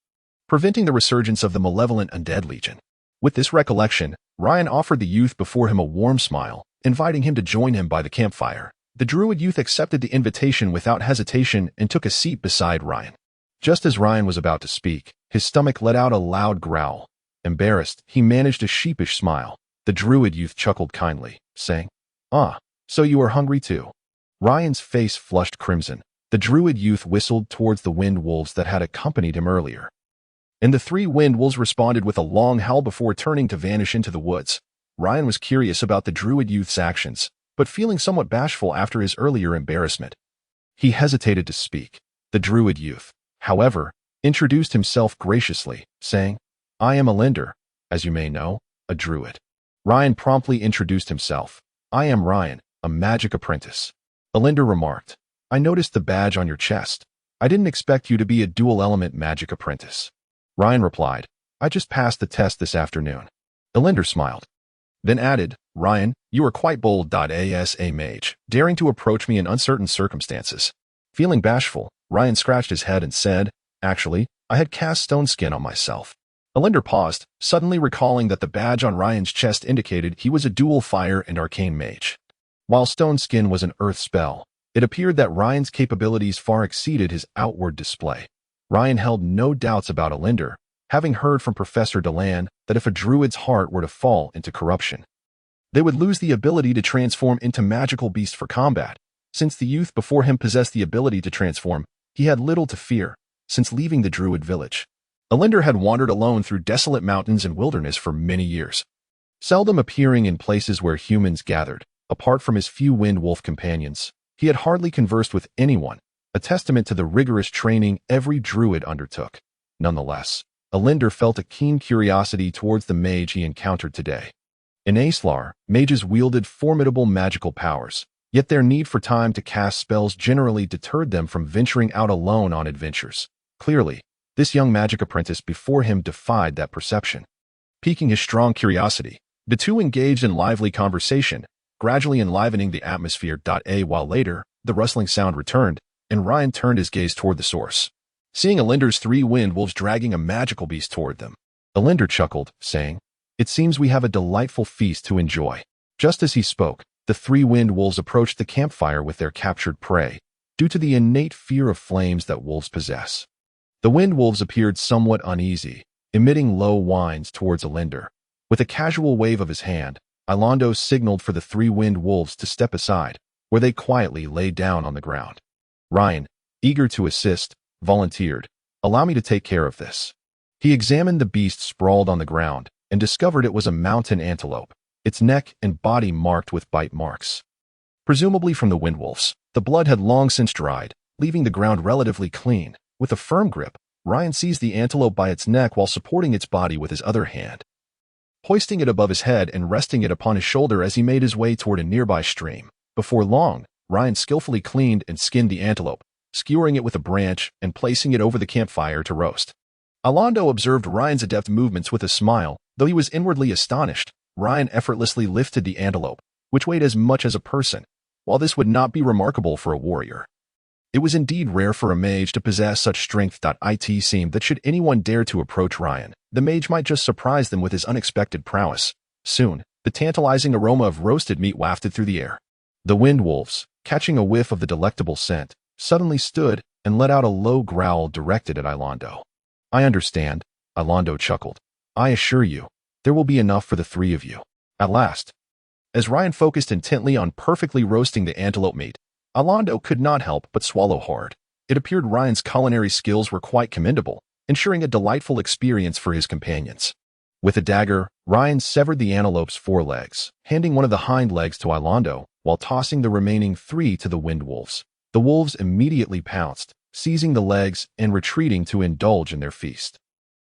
preventing the resurgence of the malevolent undead legion. With this recollection, Ryan offered the youth before him a warm smile, inviting him to join him by the campfire. The druid youth accepted the invitation without hesitation and took a seat beside Ryan. Just as Ryan was about to speak, his stomach let out a loud growl. Embarrassed, he managed a sheepish smile. The druid youth chuckled kindly, saying, "Ah, so you are hungry too." Ryan's face flushed crimson. The druid youth whistled towards the wind wolves that had accompanied him earlier. And the 3 wind wolves responded with a long howl before turning to vanish into the woods. Ryan was curious about the druid youth's actions, but feeling somewhat bashful after his earlier embarrassment. He hesitated to speak. The druid youth, however, introduced himself graciously, saying, "I am Alinder, as you may know, a druid." Ryan promptly introduced himself. "I am Ryan, a magic apprentice." Alinder remarked, "I noticed the badge on your chest. I didn't expect you to be a dual-element magic apprentice." Ryan replied, "I just passed the test this afternoon." Alinder smiled, then added, "Ryan, you are quite bold as a mage, daring to approach me in uncertain circumstances." Feeling bashful, Ryan scratched his head and said, "Actually, I had cast stone skin on myself." Alinder paused, suddenly recalling that the badge on Ryan's chest indicated he was a dual fire and arcane mage. While stone skin was an earth spell, it appeared that Ryan's capabilities far exceeded his outward display. Ryan held no doubts about Alinder, having heard from Professor Delan that if a druid's heart were to fall into corruption, they would lose the ability to transform into magical beasts for combat. Since the youth before him possessed the ability to transform, he had little to fear, since leaving the druid village. Alinder had wandered alone through desolate mountains and wilderness for many years, seldom appearing in places where humans gathered. Apart from his few wind wolf companions, he had hardly conversed with anyone, a testament to the rigorous training every druid undertook. Nonetheless, Alinder felt a keen curiosity towards the mage he encountered today. In Aeslar, mages wielded formidable magical powers, yet their need for time to cast spells generally deterred them from venturing out alone on adventures. Clearly, this young magic apprentice before him defied that perception. Piquing his strong curiosity, the two engaged in lively conversation, gradually enlivening the atmosphere. A while later, the rustling sound returned, and Ryan turned his gaze toward the source. Seeing Alinder's 3 wind wolves dragging a magical beast toward them, Alinder chuckled, saying, "It seems we have a delightful feast to enjoy." Just as he spoke, the 3 wind wolves approached the campfire with their captured prey, due to the innate fear of flames that wolves possess. The wind wolves appeared somewhat uneasy, emitting low whines towards Alinder. With a casual wave of his hand, Ilando signaled for the 3 wind wolves to step aside, where they quietly lay down on the ground. Ryan, eager to assist, volunteered, "Allow me to take care of this." He examined the beast sprawled on the ground and discovered it was a mountain antelope, its neck and body marked with bite marks. Presumably from the wind wolves, the blood had long since dried, leaving the ground relatively clean. With a firm grip, Ryan seized the antelope by its neck while supporting its body with his other hand, hoisting it above his head and resting it upon his shoulder as he made his way toward a nearby stream. Before long, Ryan skillfully cleaned and skinned the antelope, skewering it with a branch and placing it over the campfire to roast. Alando observed Ryan's adept movements with a smile, though he was inwardly astonished. Ryan effortlessly lifted the antelope, which weighed as much as a person. While this would not be remarkable for a warrior, it was indeed rare for a mage to possess such strength. It seemed that should anyone dare to approach Ryan, the mage might just surprise them with his unexpected prowess. Soon, the tantalizing aroma of roasted meat wafted through the air. The wind wolves, catching a whiff of the delectable scent, suddenly stood and let out a low growl directed at Ilando. "I understand," Ilando chuckled. "I assure you, there will be enough for the 3 of you." At last, as Ryan focused intently on perfectly roasting the antelope meat, Ilando could not help but swallow hard. It appeared Ryan's culinary skills were quite commendable, ensuring a delightful experience for his companions. With a dagger, Ryan severed the antelope's forelegs, handing one of the hind legs to Ilando, while tossing the remaining 3 to the wind wolves. The wolves immediately pounced, seizing the legs and retreating to indulge in their feast.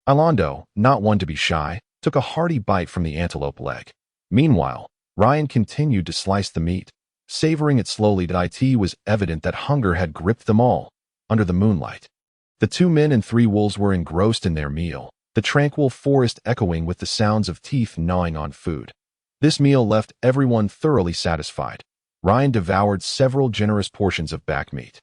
Ilando, not one to be shy, took a hearty bite from the antelope leg. Meanwhile, Ryan continued to slice the meat, savoring it slowly. It was evident that hunger had gripped them all. Under the moonlight, the 2 men and 3 wolves were engrossed in their meal, the tranquil forest echoing with the sounds of teeth gnawing on food. This meal left everyone thoroughly satisfied. Ryan devoured several generous portions of back meat,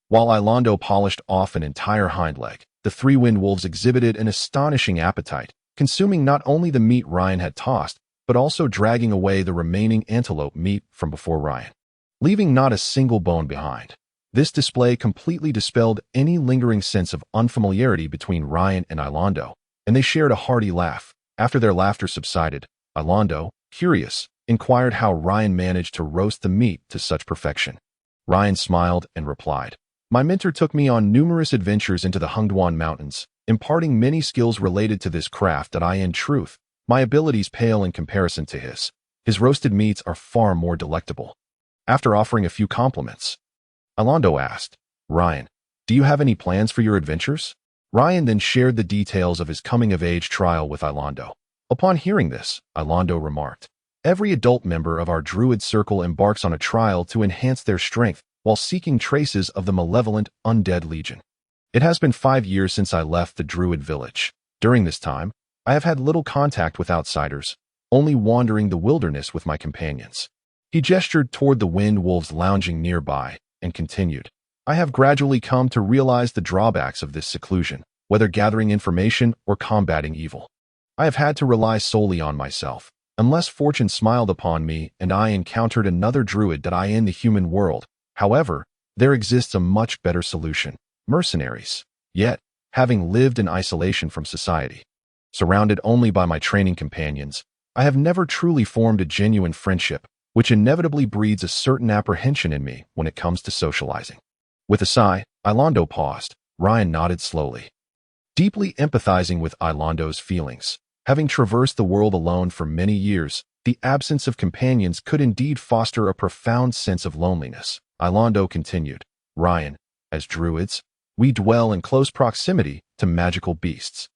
while Ilando polished off an entire hind leg. The 3 wind wolves exhibited an astonishing appetite, consuming not only the meat Ryan had tossed, but also dragging away the remaining antelope meat from before Ryan. leaving not a single bone behind. This display completely dispelled any lingering sense of unfamiliarity between Ryan and Ilando, and they shared a hearty laugh. After their laughter subsided, Ilando, curious, inquired how Ryan managed to roast the meat to such perfection. Ryan smiled and replied, "My mentor took me on numerous adventures into the Hungduan Mountains, imparting many skills related to this craft that in truth, my abilities pale in comparison to his. His roasted meats are far more delectable." After offering a few compliments, Ilando asked, "Ryan, do you have any plans for your adventures?" Ryan then shared the details of his coming-of-age trial with Ilando. Upon hearing this, Ilando remarked, "Every adult member of our druid circle embarks on a trial to enhance their strength while seeking traces of the malevolent undead legion. It has been 5 years since I left the druid village. During this time, I have had little contact with outsiders, only wandering the wilderness with my companions." He gestured toward the wind wolves lounging nearby and continued, "I have gradually come to realize the drawbacks of this seclusion, whether gathering information or combating evil. I have had to rely solely on myself, unless fortune smiled upon me and I encountered another druid that in the human world. However, there exists a much better solution: mercenaries. Yet, having lived in isolation from society, surrounded only by my training companions, I have never truly formed a genuine friendship, which inevitably breeds a certain apprehension in me when it comes to socializing." With a sigh, Ilando paused. Ryan nodded slowly, deeply empathizing with Ilando's feelings. Having traversed the world alone for many years, the absence of companions could indeed foster a profound sense of loneliness. Ilando continued, "Ryan, as druids, we dwell in close proximity to magical beasts,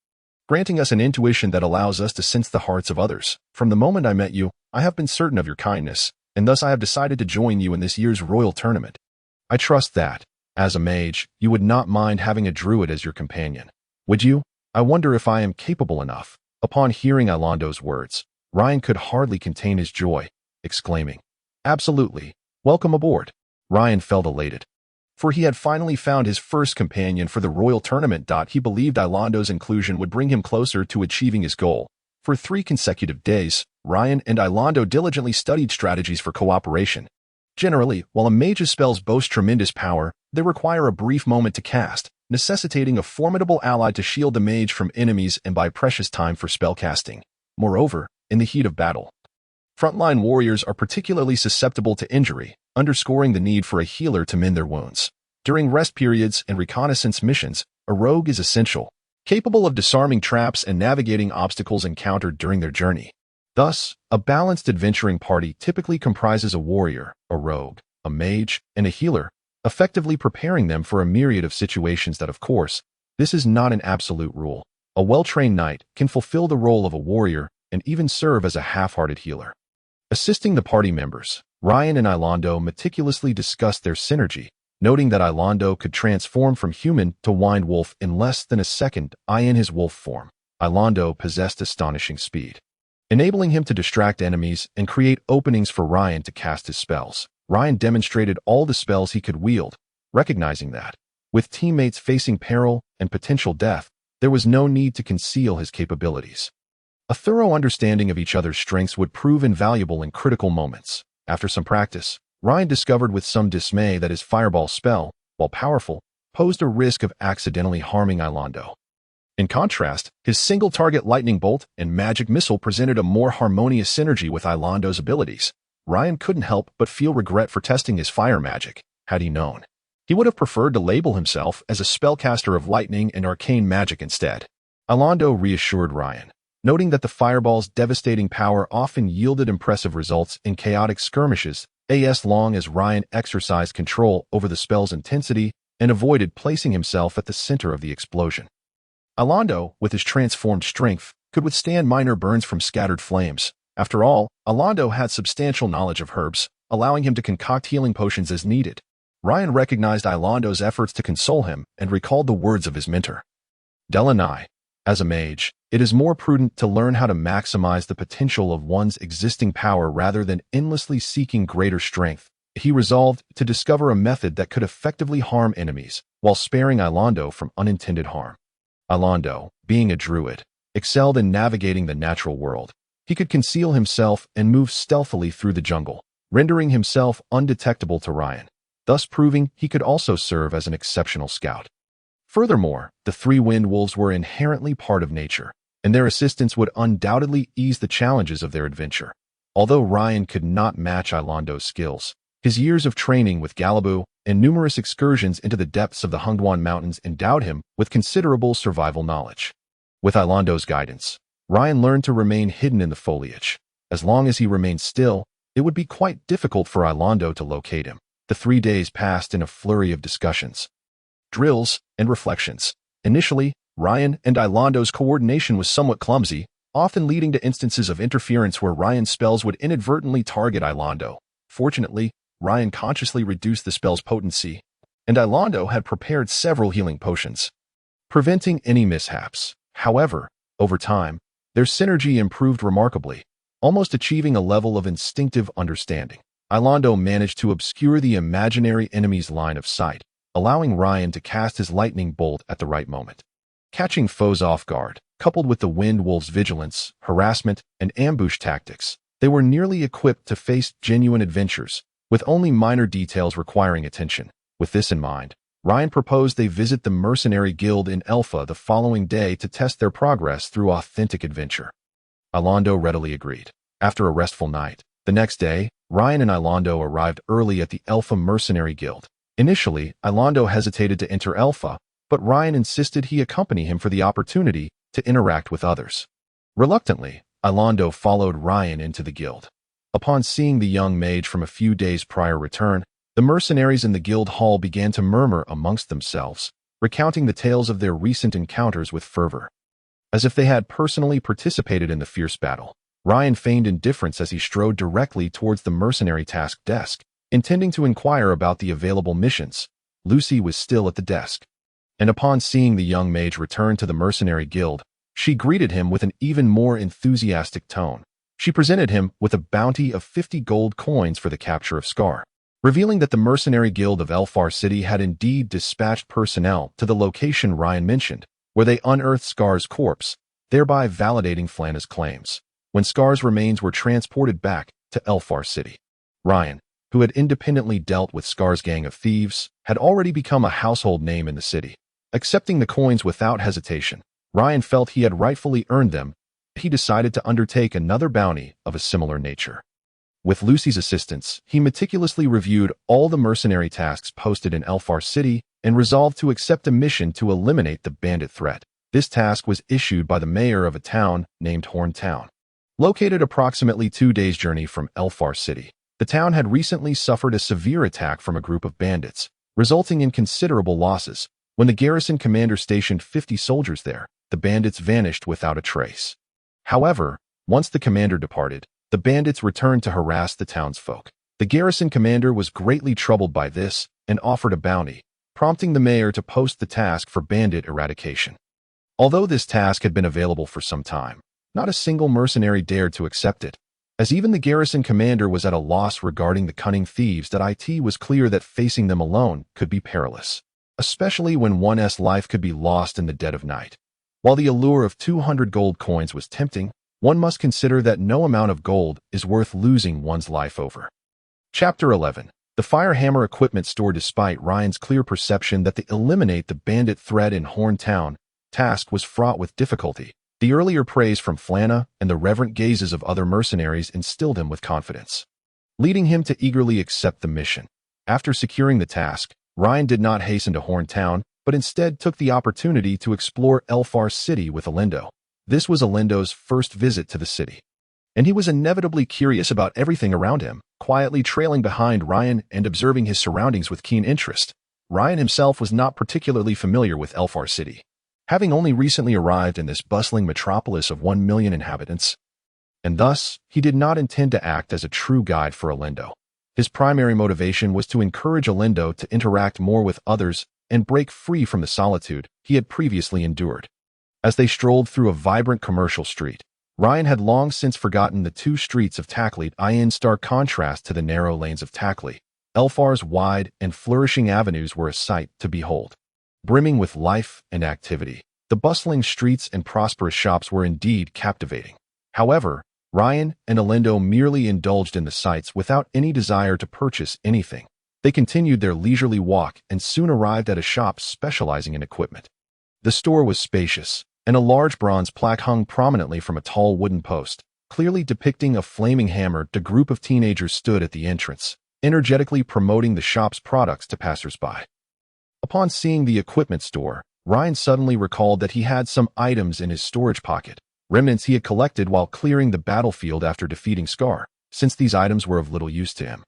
granting us an intuition that allows us to sense the hearts of others. From the moment I met you, I have been certain of your kindness, and thus I have decided to join you in this year's royal tournament. I trust that, as a mage, you would not mind having a druid as your companion. Would you? I wonder if I am capable enough." Upon hearing Ilando's words, Ryan could hardly contain his joy, exclaiming, "Absolutely. Welcome aboard." Ryan felt elated, for he had finally found his first companion for the royal tournament. He believed Ilando's inclusion would bring him closer to achieving his goal. For 3 consecutive days, Ryan and Ilando diligently studied strategies for cooperation. Generally, while a mage's spells boast tremendous power, they require a brief moment to cast, necessitating a formidable ally to shield the mage from enemies and buy precious time for spellcasting. Moreover, in the heat of battle, frontline warriors are particularly susceptible to injury, underscoring the need for a healer to mend their wounds. During rest periods and reconnaissance missions, a rogue is essential, capable of disarming traps and navigating obstacles encountered during their journey. Thus, a balanced adventuring party typically comprises a warrior, a rogue, a mage, and a healer, effectively preparing them for a myriad of situations that, of course, this is not an absolute rule. A well-trained knight can fulfill the role of a warrior and even serve as a half-hearted healer. Assisting the party members, Ryan and Ilando meticulously discussed their synergy, noting that Ilando could transform from human to wind wolf in less than a second in his wolf form. Ilando possessed astonishing speed, enabling him to distract enemies and create openings for Ryan to cast his spells. Ryan demonstrated all the spells he could wield, recognizing that, with teammates facing peril and potential death, there was no need to conceal his capabilities. A thorough understanding of each other's strengths would prove invaluable in critical moments. After some practice, Ryan discovered with some dismay that his fireball spell, while powerful, posed a risk of accidentally harming Ilando. In contrast, his single-target lightning bolt and magic missile presented a more harmonious synergy with Ilando's abilities. Ryan couldn't help but feel regret for testing his fire magic. Had he known, he would have preferred to label himself as a spellcaster of lightning and arcane magic instead. Ilando reassured Ryan, noting that the fireball's devastating power often yielded impressive results in chaotic skirmishes, as long as Ryan exercised control over the spell's intensity and avoided placing himself at the center of the explosion. Ilando, with his transformed strength, could withstand minor burns from scattered flames. After all, Ilando had substantial knowledge of herbs, allowing him to concoct healing potions as needed. Ryan recognized Ilando's efforts to console him and recalled the words of his mentor. Delanai, as a mage, it is more prudent to learn how to maximize the potential of one's existing power rather than endlessly seeking greater strength. He resolved to discover a method that could effectively harm enemies, while sparing Ilando from unintended harm. Ilando, being a druid, excelled in navigating the natural world. He could conceal himself and move stealthily through the jungle, rendering himself undetectable to Ryan, thus proving he could also serve as an exceptional scout. Furthermore, the three wind wolves were inherently part of nature, and their assistance would undoubtedly ease the challenges of their adventure. Although Ryan could not match Ilando's skills, his years of training with Galaboo and numerous excursions into the depths of the Hungduan Mountains endowed him with considerable survival knowledge. With Ilando's guidance, Ryan learned to remain hidden in the foliage. As long as he remained still, it would be quite difficult for Ilando to locate him. The 3 days passed in a flurry of discussions, drills, and reflections. Initially, Ryan and Ilando's coordination was somewhat clumsy, often leading to instances of interference where Ryan's spells would inadvertently target Ilando. Fortunately, Ryan consciously reduced the spell's potency, and Ilando had prepared several healing potions, preventing any mishaps. However, over time, their synergy improved remarkably, almost achieving a level of instinctive understanding. Ilando managed to obscure the imaginary enemy's line of sight, allowing Ryan to cast his lightning bolt at the right moment. Catching foes off guard, coupled with the Wind Wolves' vigilance, harassment, and ambush tactics, they were nearly equipped to face genuine adventures, with only minor details requiring attention. With this in mind, Ryan proposed they visit the mercenary guild in Elfa the following day to test their progress through authentic adventure. Ilando readily agreed. After a restful night, the next day, Ryan and Ilando arrived early at the Elfa Mercenary Guild. Initially, Ilando hesitated to enter Elfa, but Ryan insisted he accompany him for the opportunity to interact with others. Reluctantly, Ilando followed Ryan into the guild. Upon seeing the young mage from a few days' prior return, the mercenaries in the guild hall began to murmur amongst themselves, recounting the tales of their recent encounters with fervor. As if they had personally participated in the fierce battle, Ryan feigned indifference as he strode directly towards the mercenary task desk, intending to inquire about the available missions. Lucy was still at the desk, and upon seeing the young mage return to the mercenary guild, she greeted him with an even more enthusiastic tone. She presented him with a bounty of 50 gold coins for the capture of Scar, revealing that the mercenary guild of Elfar City had indeed dispatched personnel to the location Ryan mentioned, where they unearthed Scar's corpse, thereby validating Flana's claims. When Scar's remains were transported back to Elfar City, Ryan, who had independently dealt with Scar's gang of thieves, had already become a household name in the city. Accepting the coins without hesitation, Ryan felt he had rightfully earned them. He decided to undertake another bounty of a similar nature. With Lucy's assistance, he meticulously reviewed all the mercenary tasks posted in Elfar City and resolved to accept a mission to eliminate the bandit threat. This task was issued by the mayor of a town named Horn Town. Located approximately 2 days' journey from Elfar City, the town had recently suffered a severe attack from a group of bandits, resulting in considerable losses. When the garrison commander stationed 50 soldiers there, the bandits vanished without a trace. However, once the commander departed, the bandits returned to harass the townsfolk. The garrison commander was greatly troubled by this and offered a bounty, prompting the mayor to post the task for bandit eradication. Although this task had been available for some time, not a single mercenary dared to accept it, as even the garrison commander was at a loss regarding the cunning thieves. It was clear that facing them alone could be perilous, especially when one's life could be lost in the dead of night. While the allure of 200 gold coins was tempting, one must consider that no amount of gold is worth losing one's life over. Chapter 11. The Firehammer Equipment Store. Despite Ryan's clear perception that the eliminate the bandit threat in Horn Town task was fraught with difficulty, the earlier praise from Flana and the reverent gazes of other mercenaries instilled him with confidence, leading him to eagerly accept the mission. After securing the task, Ryan did not hasten to Horn Town, but instead took the opportunity to explore Elfar City with Alindo. This was Alindo's first visit to the city, and he was inevitably curious about everything around him, quietly trailing behind Ryan and observing his surroundings with keen interest. Ryan himself was not particularly familiar with Elfar City, having only recently arrived in this bustling metropolis of 1 million inhabitants, and thus he did not intend to act as a true guide for Alindo. His primary motivation was to encourage Alindo to interact more with others and break free from the solitude he had previously endured. As they strolled through a vibrant commercial street, Ryan had long since forgotten the 2 streets of Takli in stark contrast to the narrow lanes of Takli. Elfar's wide and flourishing avenues were a sight to behold, brimming with life and activity. The bustling streets and prosperous shops were indeed captivating. However, Ryan and Alindo merely indulged in the sights without any desire to purchase anything. They continued their leisurely walk and soon arrived at a shop specializing in equipment. The store was spacious, and a large bronze plaque hung prominently from a tall wooden post, clearly depicting a flaming hammer. A group of teenagers stood at the entrance, energetically promoting the shop's products to passersby. Upon seeing the equipment store, Ryan suddenly recalled that he had some items in his storage pocket, remnants he had collected while clearing the battlefield after defeating Scar. Since these items were of little use to him,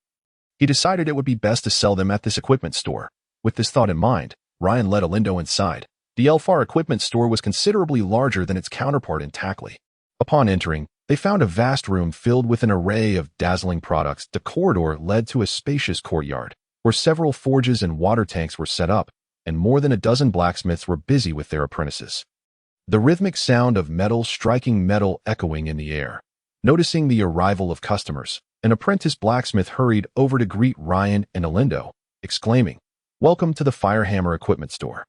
he decided it would be best to sell them at this equipment store. With this thought in mind, Ryan led Alindo inside. The Elfar equipment store was considerably larger than its counterpart in Tackley. Upon entering, they found a vast room filled with an array of dazzling products. The corridor led to a spacious courtyard, where several forges and water tanks were set up, and more than a dozen blacksmiths were busy with their apprentices. The rhythmic sound of metal striking metal echoing in the air. Noticing the arrival of customers, an apprentice blacksmith hurried over to greet Ryan and Alindo, exclaiming, "Welcome to the Firehammer Equipment Store.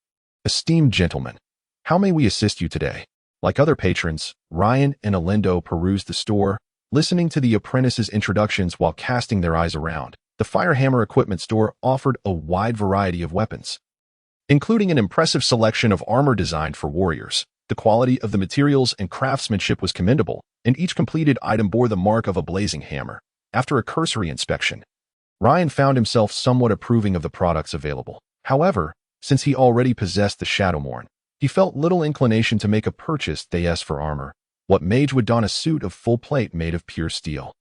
Esteemed gentlemen, how may we assist you today?" Like other patrons, Ryan and Alindo perused the store, listening to the apprentices' introductions while casting their eyes around. The Firehammer Equipment Store offered a wide variety of weapons, including an impressive selection of armor designed for warriors. The quality of the materials and craftsmanship was commendable, and each completed item bore the mark of a blazing hammer. After a cursory inspection, Ryan found himself somewhat approving of the products available. However, since he already possessed the Shadowmourne, he felt little inclination to make a purchase. For armor, what mage would don a suit of full plate made of pure steel?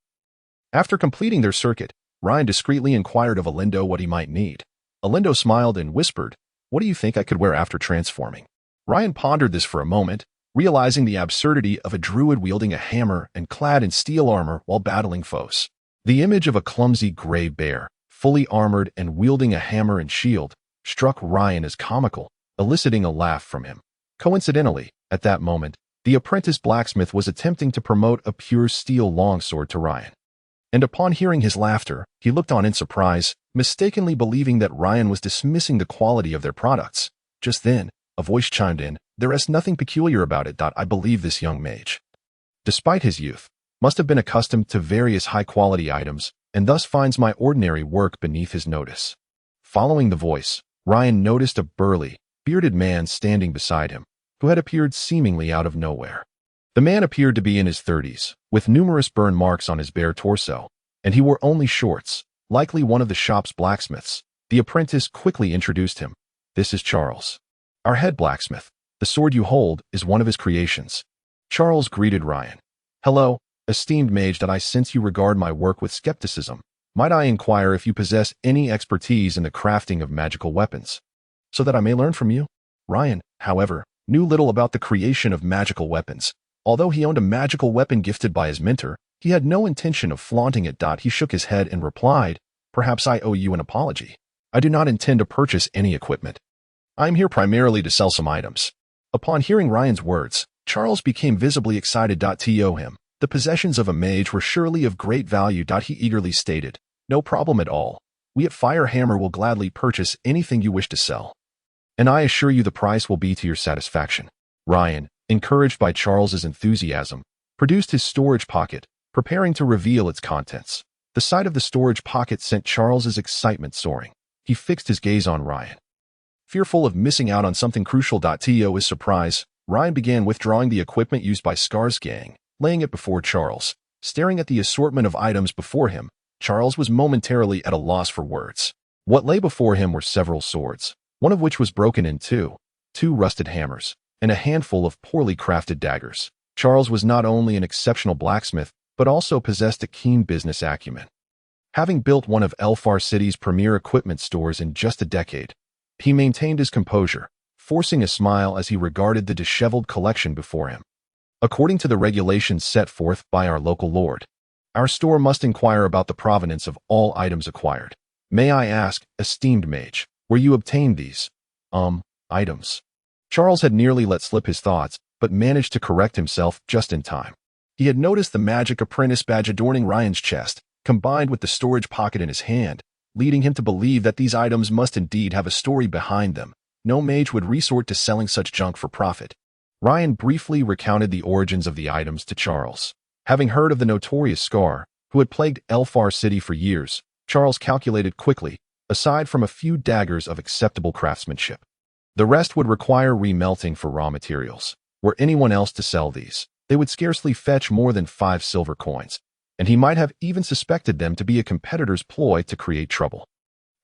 After completing their circuit, Ryan discreetly inquired of Alindo what he might need. Alindo smiled and whispered, "What do you think I could wear after transforming?" Ryan pondered this for a moment, realizing the absurdity of a druid wielding a hammer and clad in steel armor while battling foes. The image of a clumsy gray bear, fully armored and wielding a hammer and shield, struck Ryan as comical, eliciting a laugh from him. Coincidentally, at that moment, the apprentice blacksmith was attempting to promote a pure steel longsword to Ryan. And upon hearing his laughter, he looked on in surprise, mistakenly believing that Ryan was dismissing the quality of their products. Just then, a voice chimed in, "There is nothing peculiar about it. I believe this young mage, despite his youth, must have been accustomed to various high-quality items, and thus finds my ordinary work beneath his notice." Following the voice, Ryan noticed a burly, bearded man standing beside him, who had appeared seemingly out of nowhere. The man appeared to be in his 30s, with numerous burn marks on his bare torso, and he wore only shorts, likely one of the shop's blacksmiths. The apprentice quickly introduced him. "This is Charles, our head blacksmith. The sword you hold is one of his creations." Charles greeted Ryan. "Hello, esteemed mage. I sense you regard my work with skepticism. Might I inquire if you possess any expertise in the crafting of magical weapons, so that I may learn from you?" Ryan, however, knew little about the creation of magical weapons. Although he owned a magical weapon gifted by his mentor, he had no intention of flaunting it. He shook his head and replied, "Perhaps I owe you an apology. I do not intend to purchase any equipment. I am here primarily to sell some items." Upon hearing Ryan's words, Charles became visibly excited. To him, the possessions of a mage were surely of great value. He eagerly stated, "No problem at all. We at Firehammer will gladly purchase anything you wish to sell, and I assure you the price will be to your satisfaction." Ryan, encouraged by Charles's enthusiasm, produced his storage pocket, preparing to reveal its contents. The sight of the storage pocket sent Charles's excitement soaring. He fixed his gaze on Ryan, fearful of missing out on something crucial. To his surprise, Ryan began withdrawing the equipment used by Scar's gang, laying it before Charles. Staring at the assortment of items before him, Charles was momentarily at a loss for words. What lay before him were several swords, one of which was broken in two rusted hammers, and a handful of poorly crafted daggers. Charles was not only an exceptional blacksmith, but also possessed a keen business acumen. Having built one of Elfar City's premier equipment stores in just a decade, he maintained his composure, forcing a smile as he regarded the disheveled collection before him. "According to the regulations set forth by our local lord, our store must inquire about the provenance of all items acquired. May I ask, esteemed mage, where you obtained these, items?" Charles had nearly let slip his thoughts, but managed to correct himself just in time. He had noticed the magic apprentice badge adorning Ryan's chest, combined with the storage pocket in his hand, leading him to believe that these items must indeed have a story behind them. No mage would resort to selling such junk for profit. Ryan briefly recounted the origins of the items to Charles. Having heard of the notorious Scar, who had plagued Elfar City for years, Charles calculated quickly, aside from a few daggers of acceptable craftsmanship. The rest would require remelting for raw materials. Were anyone else to sell these, they would scarcely fetch more than 5 silver coins, and he might have even suspected them to be a competitor's ploy to create trouble.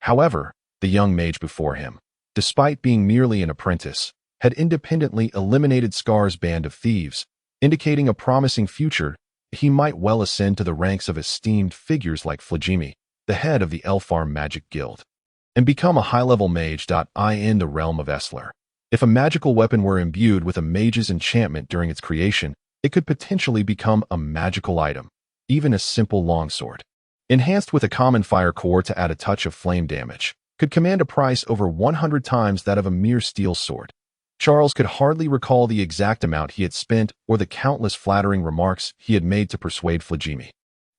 However, the young mage before him, despite being merely an apprentice, had independently eliminated Scar's band of thieves, indicating a promising future. He might well ascend to the ranks of esteemed figures like Flagimi, the head of the Elfar Magic Guild, and become a high-level mage. In the realm of Esler, if a magical weapon were imbued with a mage's enchantment during its creation, it could potentially become a magical item, even a simple longsword. Enhanced with a common fire core to add a touch of flame damage, could command a price over 100 times that of a mere steel sword. Charles could hardly recall the exact amount he had spent or the countless flattering remarks he had made to persuade Flagimi,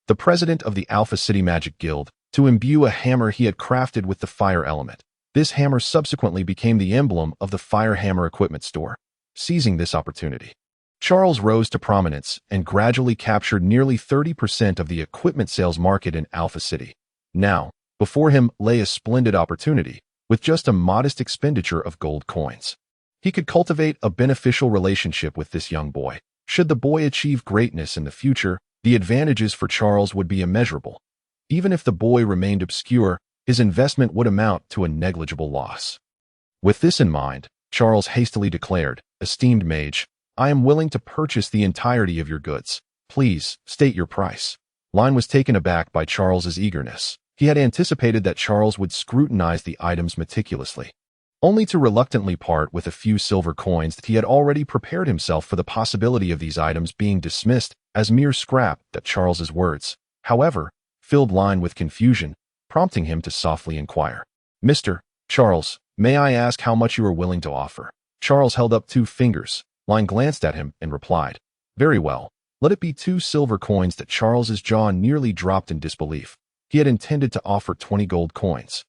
the president of the Alpha City Magic Guild, to imbue a hammer he had crafted with the fire element. This hammer subsequently became the emblem of the Fire Hammer Equipment Store. Seizing this opportunity, Charles rose to prominence and gradually captured nearly 30% of the equipment sales market in Alpha City. Now, before him lay a splendid opportunity, with just a modest expenditure of gold coins. He could cultivate a beneficial relationship with this young boy. Should the boy achieve greatness in the future, the advantages for Charles would be immeasurable. Even if the boy remained obscure, his investment would amount to a negligible loss. With this in mind, Charles hastily declared, "Esteemed mage, I am willing to purchase the entirety of your goods. Please, state your price." Line was taken aback by Charles's eagerness. He had anticipated that Charles would scrutinize the items meticulously, only to reluctantly part with a few silver coins that he had already prepared himself for the possibility of these items being dismissed as mere scrap. That Charles's words, however, filled Line with confusion, prompting him to softly inquire, "Mr. Charles, may I ask how much you are willing to offer?" Charles held up 2 fingers. Line glanced at him and replied, "Very well, let it be 2 silver coins." That Charles's jaw nearly dropped in disbelief. He had intended to offer 20 gold coins,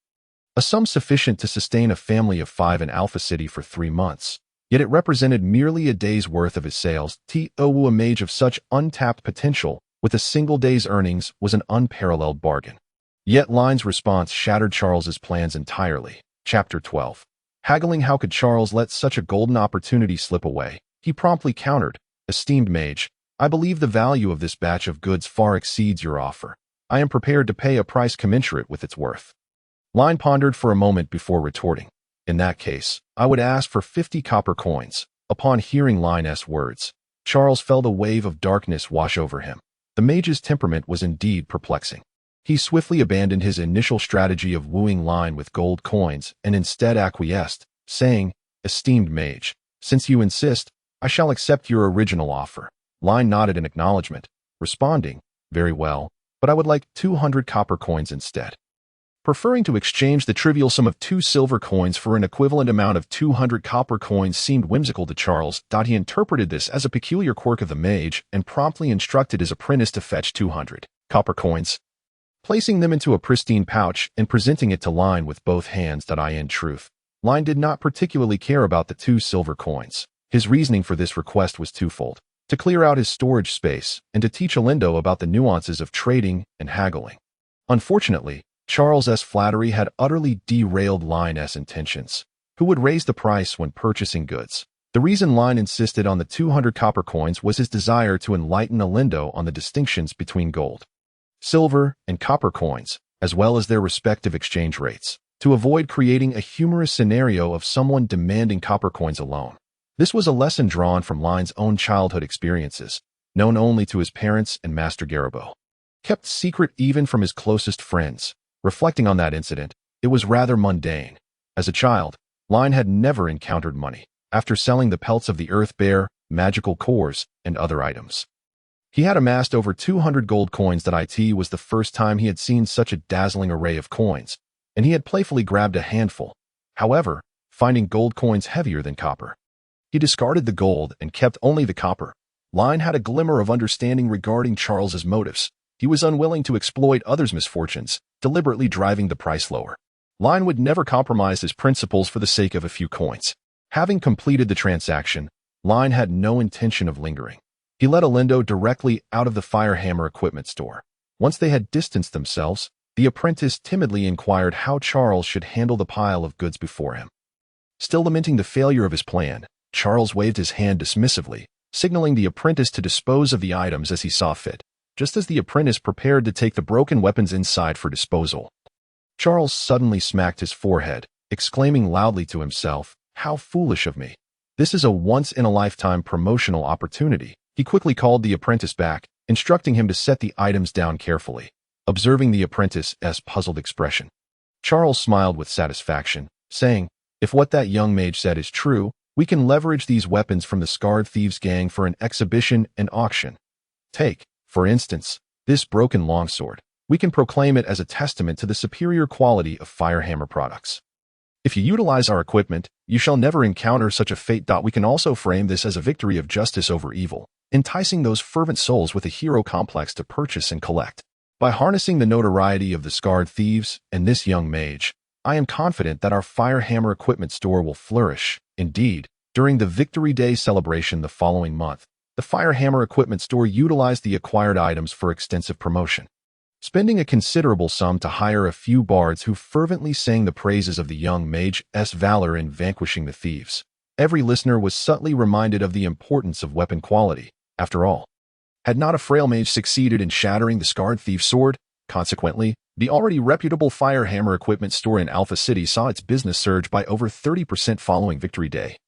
a sum sufficient to sustain a family of 5 in Alpha City for 3 months, yet it represented merely a day's worth of his sales. A mage of such untapped potential, with a single day's earnings, was an unparalleled bargain. Yet Line's response shattered Charles's plans entirely. Chapter 12. Haggling. How could Charles let such a golden opportunity slip away? He promptly countered, "Esteemed mage, I believe the value of this batch of goods far exceeds your offer. I am prepared to pay a price commensurate with its worth." Line pondered for a moment before retorting, "In that case, I would ask for 50 copper coins." Upon hearing Line's words, Charles felt a wave of darkness wash over him. The mage's temperament was indeed perplexing. He swiftly abandoned his initial strategy of wooing Line with gold coins and instead acquiesced, saying, "Esteemed mage, since you insist, I shall accept your original offer." Line nodded in acknowledgement, responding, "Very well, but I would like 200 copper coins instead." Preferring to exchange the trivial sum of 2 silver coins for an equivalent amount of 200 copper coins seemed whimsical to Charles. He interpreted this as a peculiar quirk of the mage and promptly instructed his apprentice to fetch 200 copper coins, placing them into a pristine pouch and presenting it to Line with both hands. In truth, Line did not particularly care about the 2 silver coins. His reasoning for this request was twofold: to clear out his storage space and to teach Alindo about the nuances of trading and haggling. Unfortunately, Charles's flattery had utterly derailed Line's intentions, who would raise the price when purchasing goods. The reason Line insisted on the 200 copper coins was his desire to enlighten Alindo on the distinctions between gold, silver, and copper coins, as well as their respective exchange rates, to avoid creating a humorous scenario of someone demanding copper coins alone. This was a lesson drawn from Line's own childhood experiences, known only to his parents and Master Garibo, kept secret even from his closest friends. Reflecting on that incident, it was rather mundane. As a child, Line had never encountered money. After selling the pelts of the earth bear, magical cores, and other items, he had amassed over 200 gold coins. It was the first time he had seen such a dazzling array of coins, and he had playfully grabbed a handful. However, finding gold coins heavier than copper, he discarded the gold and kept only the copper. Line had a glimmer of understanding regarding Charles's motives. He was unwilling to exploit others' misfortunes, deliberately driving the price lower. Line would never compromise his principles for the sake of a few coins. Having completed the transaction, Line had no intention of lingering. He led Alindo directly out of the firehammer equipment store. Once they had distanced themselves, the apprentice timidly inquired how Charles should handle the pile of goods before him. Still lamenting the failure of his plan, Charles waved his hand dismissively, signaling the apprentice to dispose of the items as he saw fit, just as the apprentice prepared to take the broken weapons inside for disposal. Charles suddenly smacked his forehead, exclaiming loudly to himself, "How foolish of me! This is a once-in-a-lifetime promotional opportunity." He quickly called the apprentice back, instructing him to set the items down carefully. Observing the apprentice's puzzled expression, Charles smiled with satisfaction, saying, "If what that young mage said is true, we can leverage these weapons from the Scarred Thieves gang for an exhibition and auction. Take, for instance, this broken longsword. We can proclaim it as a testament to the superior quality of Firehammer products. If you utilize our equipment, you shall never encounter such a fate. We can also frame this as a victory of justice over evil, enticing those fervent souls with a hero complex to purchase and collect. By harnessing the notoriety of the Scarred Thieves and this young mage, I am confident that our Firehammer equipment store will flourish. Indeed, during the Victory Day celebration the following month, the Firehammer equipment store utilized the acquired items for extensive promotion, spending a considerable sum to hire a few bards who fervently sang the praises of the young mage's valor in vanquishing the thieves. Every listener was subtly reminded of the importance of weapon quality. After all, had not a frail mage succeeded in shattering the Scarred Thief's sword? Consequently, the already reputable Firehammer equipment store in Alpha City saw its business surge by over 30% following Victory Day.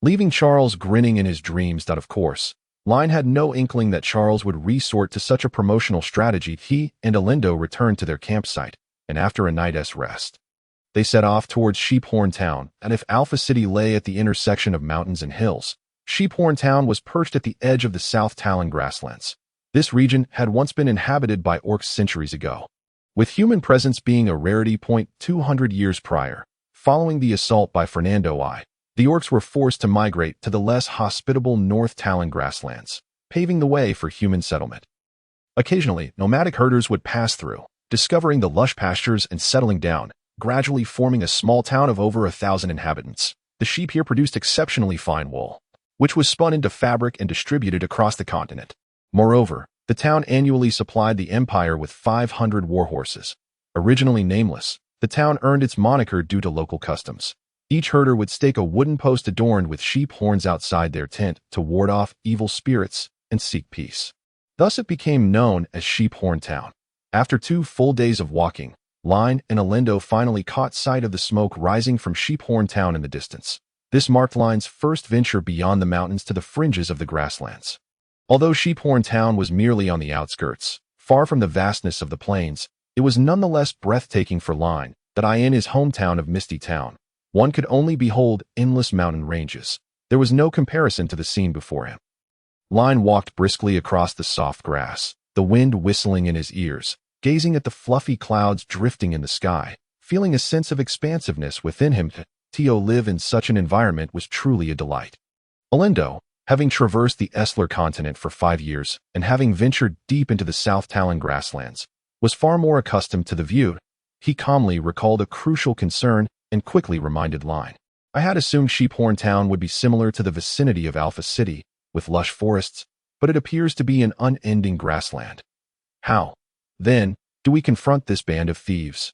Leaving Charles grinning in his dreams, of course, Line had no inkling that Charles would resort to such a promotional strategy. He and Alindo returned to their campsite, and after a night's rest, they set off towards Sheephorn Town. And if Alpha City lay at the intersection of mountains and hills, Sheephorn Town was perched at the edge of the South Talon grasslands. This region had once been inhabited by orcs centuries ago, with human presence being a rarity. 200 years prior, following the assault by Fernando I, the orcs were forced to migrate to the less hospitable North Talon grasslands, paving the way for human settlement. Occasionally, nomadic herders would pass through, discovering the lush pastures and settling down, gradually forming a small town of over 1,000 inhabitants. The sheep here produced exceptionally fine wool, which was spun into fabric and distributed across the continent. Moreover, the town annually supplied the empire with 500 warhorses. Originally nameless, the town earned its moniker due to local customs. Each herder would stake a wooden post adorned with sheep horns outside their tent to ward off evil spirits and seek peace. Thus it became known as Sheephorn Town. After 2 full days of walking, Line and Alindo finally caught sight of the smoke rising from Sheephorn Town in the distance. This marked Line's first venture beyond the mountains to the fringes of the grasslands. Although Sheephorn Town was merely on the outskirts, far from the vastness of the plains, it was nonetheless breathtaking for Line, that in his hometown of Misty Town, one could only behold endless mountain ranges. There was no comparison to the scene before him. Line walked briskly across the soft grass, the wind whistling in his ears, gazing at the fluffy clouds drifting in the sky, feeling a sense of expansiveness within him. To live in such an environment was truly a delight. Alindo, having traversed the Esler continent for 5 years and having ventured deep into the South Talon grasslands, was far more accustomed to the view. He calmly recalled a crucial concern and quickly reminded Line, "I had assumed Sheephorn Town would be similar to the vicinity of Alpha City, with lush forests, but it appears to be an unending grassland. How, then, do we confront this band of thieves?"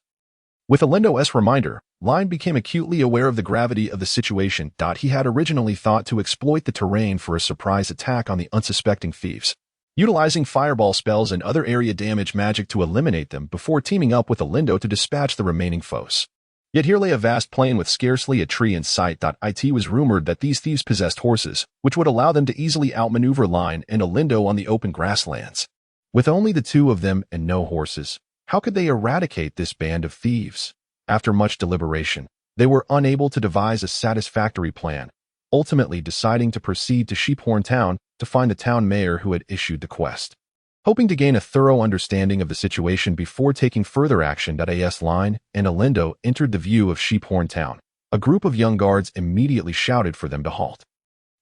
With Alindo's reminder, Line became acutely aware of the gravity of the situation. He had originally thought to exploit the terrain for a surprise attack on the unsuspecting thieves, utilizing fireball spells and other area damage magic to eliminate them before teaming up with Alindo to dispatch the remaining foes. Yet here lay a vast plain with scarcely a tree in sight. It was rumored that these thieves possessed horses, which would allow them to easily outmaneuver Line and Alindo on the open grasslands. With only the 2 of them and no horses, how could they eradicate this band of thieves? After much deliberation, they were unable to devise a satisfactory plan, ultimately deciding to proceed to Sheephorn Town to find the town mayor who had issued the quest. Hoping to gain a thorough understanding of the situation before taking further action, Line and Alindo entered the view of Sheephorn Town. A group of young guards immediately shouted for them to halt.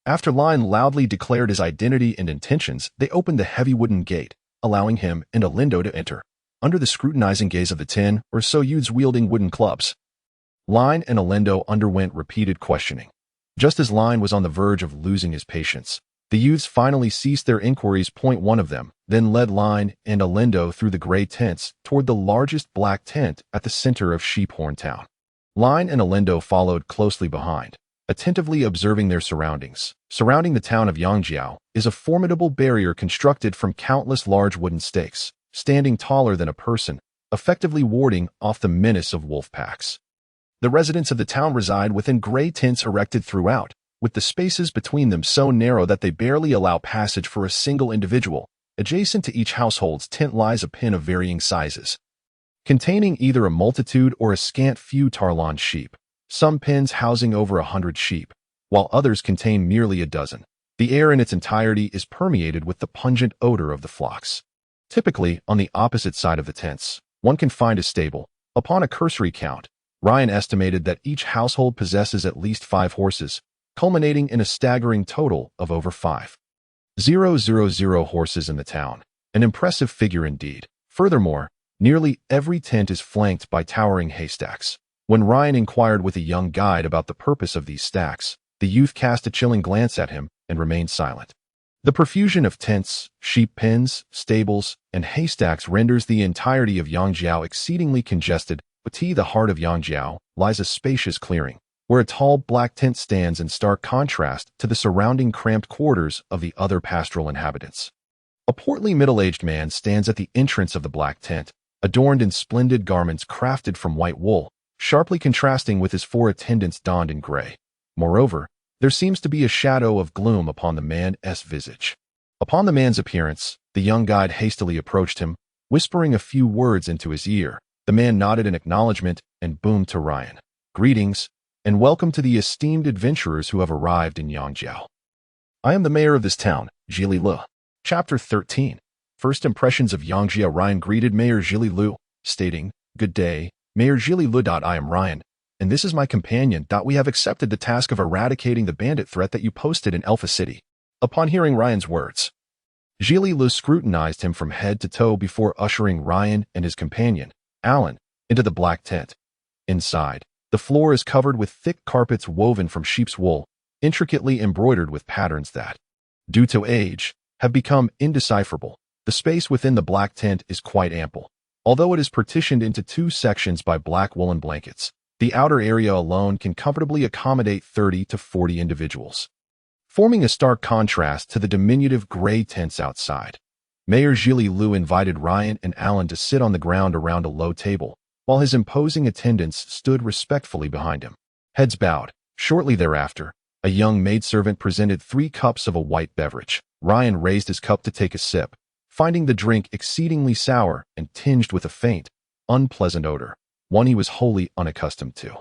After Line loudly declared his identity and intentions, they opened the heavy wooden gate, allowing him and Alindo to enter, under the scrutinizing gaze of the 10 or so youths wielding wooden clubs. Line and Alindo underwent repeated questioning. Just as Line was on the verge of losing his patience, The youths finally ceased their inquiries. One of them then led Line and Alindo through the gray tents toward the largest black tent at the center of Sheephorn Town. Line and Alindo followed closely behind, attentively observing their surroundings. Surrounding the town of Yangjiao is a formidable barrier constructed from countless large wooden stakes, standing taller than a person, effectively warding off the menace of wolf packs. The residents of the town reside within gray tents erected throughout, with the spaces between them so narrow that they barely allow passage for a single individual. Adjacent to each household's tent lies a pen of varying sizes, containing either a multitude or a scant few Tarlon sheep, some pens housing over 100 sheep, while others contain merely a dozen. The air in its entirety is permeated with the pungent odor of the flocks. Typically, on the opposite side of the tents, one can find a stable. Upon a cursory count, Ryan estimated that each household possesses at least 5 horses, culminating in a staggering total of over 5,000 horses in the town. An impressive figure indeed. Furthermore, nearly every tent is flanked by towering haystacks. When Ryan inquired with a young guide about the purpose of these stacks, the youth cast a chilling glance at him and remained silent. The profusion of tents, sheep pens, stables, and haystacks renders the entirety of Yangjiao exceedingly congested. Within the heart of Yangjiao lies a spacious clearing, where a tall black tent stands in stark contrast to the surrounding cramped quarters of the other pastoral inhabitants. A portly middle-aged man stands at the entrance of the black tent, adorned in splendid garments crafted from white wool, sharply contrasting with his 4 attendants donned in gray. Moreover, there seems to be a shadow of gloom upon the man's visage. Upon the man's appearance, the young guide hastily approached him, whispering a few words into his ear. The man nodded in acknowledgement and boomed to Ryan, "Greetings, and welcome to the esteemed adventurers who have arrived in Yangjiao. I am the mayor of this town, Zhili Lu." Chapter 13. First Impressions of Yangjiao. Ryan greeted Mayor Zhili Lu, stating, "Good day, Mayor Zhili Lu. I am Ryan, and this is my companion. We have accepted the task of eradicating the bandit threat that you posted in Alpha City." Upon hearing Ryan's words, Zhili Lu scrutinized him from head to toe before ushering Ryan and his companion, Alan, into the black tent. Inside, the floor is covered with thick carpets woven from sheep's wool, intricately embroidered with patterns that, due to age, have become indecipherable. The space within the black tent is quite ample. Although it is partitioned into 2 sections by black woolen blankets, the outer area alone can comfortably accommodate 30 to 40 individuals, forming a stark contrast to the diminutive gray tents outside. Mayor Zhili Lu invited Ryan and Alan to sit on the ground around a low table, while his imposing attendants stood respectfully behind him, heads bowed. Shortly thereafter, a young maidservant presented 3 cups of a white beverage. Ryan raised his cup to take a sip, finding the drink exceedingly sour and tinged with a faint, unpleasant odor, one he was wholly unaccustomed to.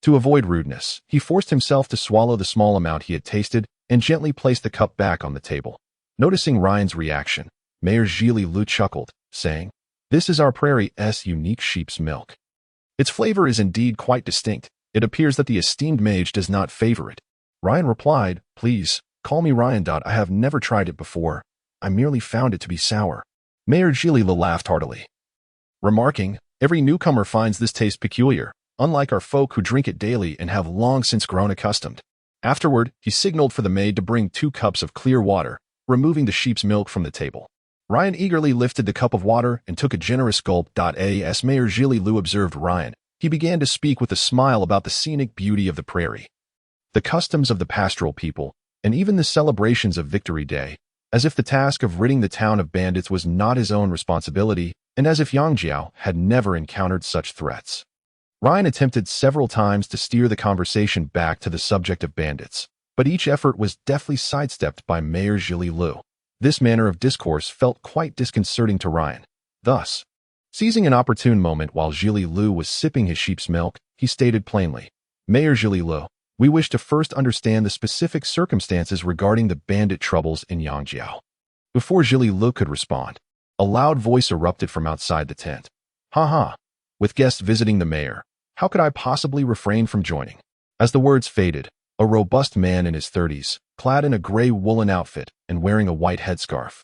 To avoid rudeness, he forced himself to swallow the small amount he had tasted and gently placed the cup back on the table. Noticing Ryan's reaction, Mayor Zhili Lu chuckled, saying, "This is our prairie's unique sheep's milk. Its flavor is indeed quite distinct. It appears that the esteemed Mage does not favor it." Ryan replied, "Please, call me Ryan. I have never tried it before. I merely found it to be sour." Mayor Zhili Lu laughed heartily, remarking, "Every newcomer finds this taste peculiar, unlike our folk who drink it daily and have long since grown accustomed." Afterward, he signaled for the maid to bring 2 cups of clear water, removing the sheep's milk from the table. Ryan eagerly lifted the cup of water and took a generous gulp. As Mayor Zhili Lu observed Ryan, he began to speak with a smile about the scenic beauty of the prairie, the customs of the pastoral people, and even the celebrations of Victory Day, as if the task of ridding the town of bandits was not his own responsibility, and as if Yangjiao had never encountered such threats. Ryan attempted several times to steer the conversation back to the subject of bandits, but each effort was deftly sidestepped by Mayor Zhili Lu. This manner of discourse felt quite disconcerting to Ryan. Thus, seizing an opportune moment while Zhili Lu was sipping his sheep's milk, he stated plainly, "Mayor Zhili Lu, we wish to first understand the specific circumstances regarding the bandit troubles in Yangjiao." Before Zhili Lu could respond, a loud voice erupted from outside the tent. "Ha ha! With guests visiting the mayor, how could I possibly refrain from joining?" As the words faded, a robust man in his 30s, clad in a gray woolen outfit and wearing a white headscarf,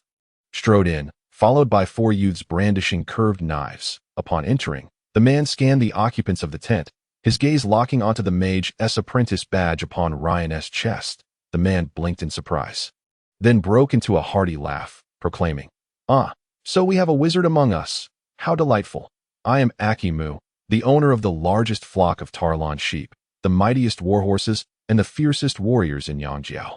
strode in, followed by 4 youths brandishing curved knives. Upon entering, the man scanned the occupants of the tent, his gaze locking onto the Mage's apprentice badge upon Ryan's chest. The man blinked in surprise. then broke into a hearty laugh, proclaiming, "Ah, so we have a wizard among us. How delightful. I am Akimu, the owner of the largest flock of Tarlon sheep, the mightiest warhorses, and the fiercest warriors in Yangjiao.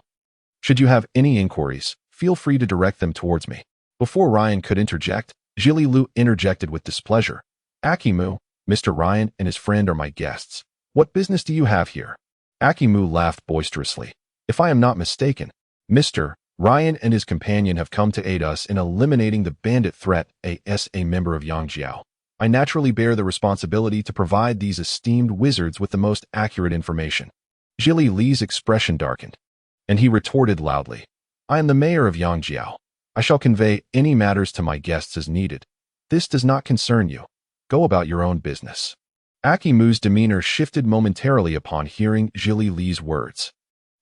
Should you have any inquiries, feel free to direct them towards me." Before Ryan could interject, Zhili Lu interjected with displeasure. "Akimu, Mr. Ryan and his friend are my guests. What business do you have here?" Akimu laughed boisterously. "If I am not mistaken, Mr. Ryan and his companion have come to aid us in eliminating the bandit threat as a member of Yangjiao. I naturally bear the responsibility to provide these esteemed wizards with the most accurate information." Zhili Li's expression darkened, and he retorted loudly, "I am the mayor of Yangjiao. I shall convey any matters to my guests as needed. This does not concern you. Go about your own business." Akimu's demeanor shifted momentarily upon hearing Zhili Li's words,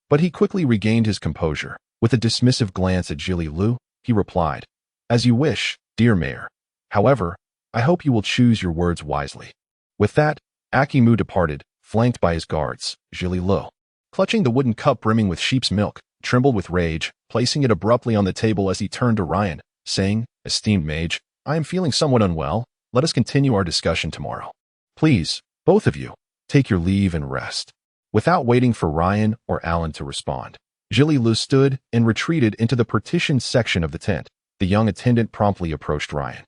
but he quickly regained his composure. With a dismissive glance at Zhili Lu, he replied, "As you wish, dear mayor. However, I hope you will choose your words wisely." With that, Akimu departed, flanked by his guards. Zhili Lu, clutching the wooden cup brimming with sheep's milk, trembled with rage, placing it abruptly on the table as he turned to Ryan, saying, "Esteemed mage, I am feeling somewhat unwell. Let us continue our discussion tomorrow. Please, both of you, take your leave and rest." Without waiting for Ryan or Alan to respond, Zhili Lu stood and retreated into the partitioned section of the tent. The young attendant promptly approached Ryan,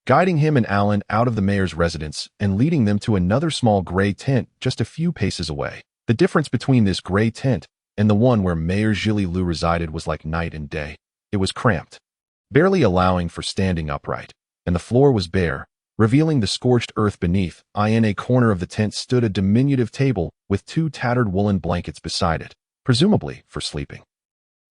guiding him and Alan out of the mayor's residence and leading them to another small gray tent just a few paces away. The difference between this gray tent and the one where Mayor Zhili Lu resided was like night and day. It was cramped, barely allowing for standing upright, and the floor was bare, revealing the scorched earth beneath. In a corner of the tent stood a diminutive table with 2 tattered woolen blankets beside it, presumably for sleeping.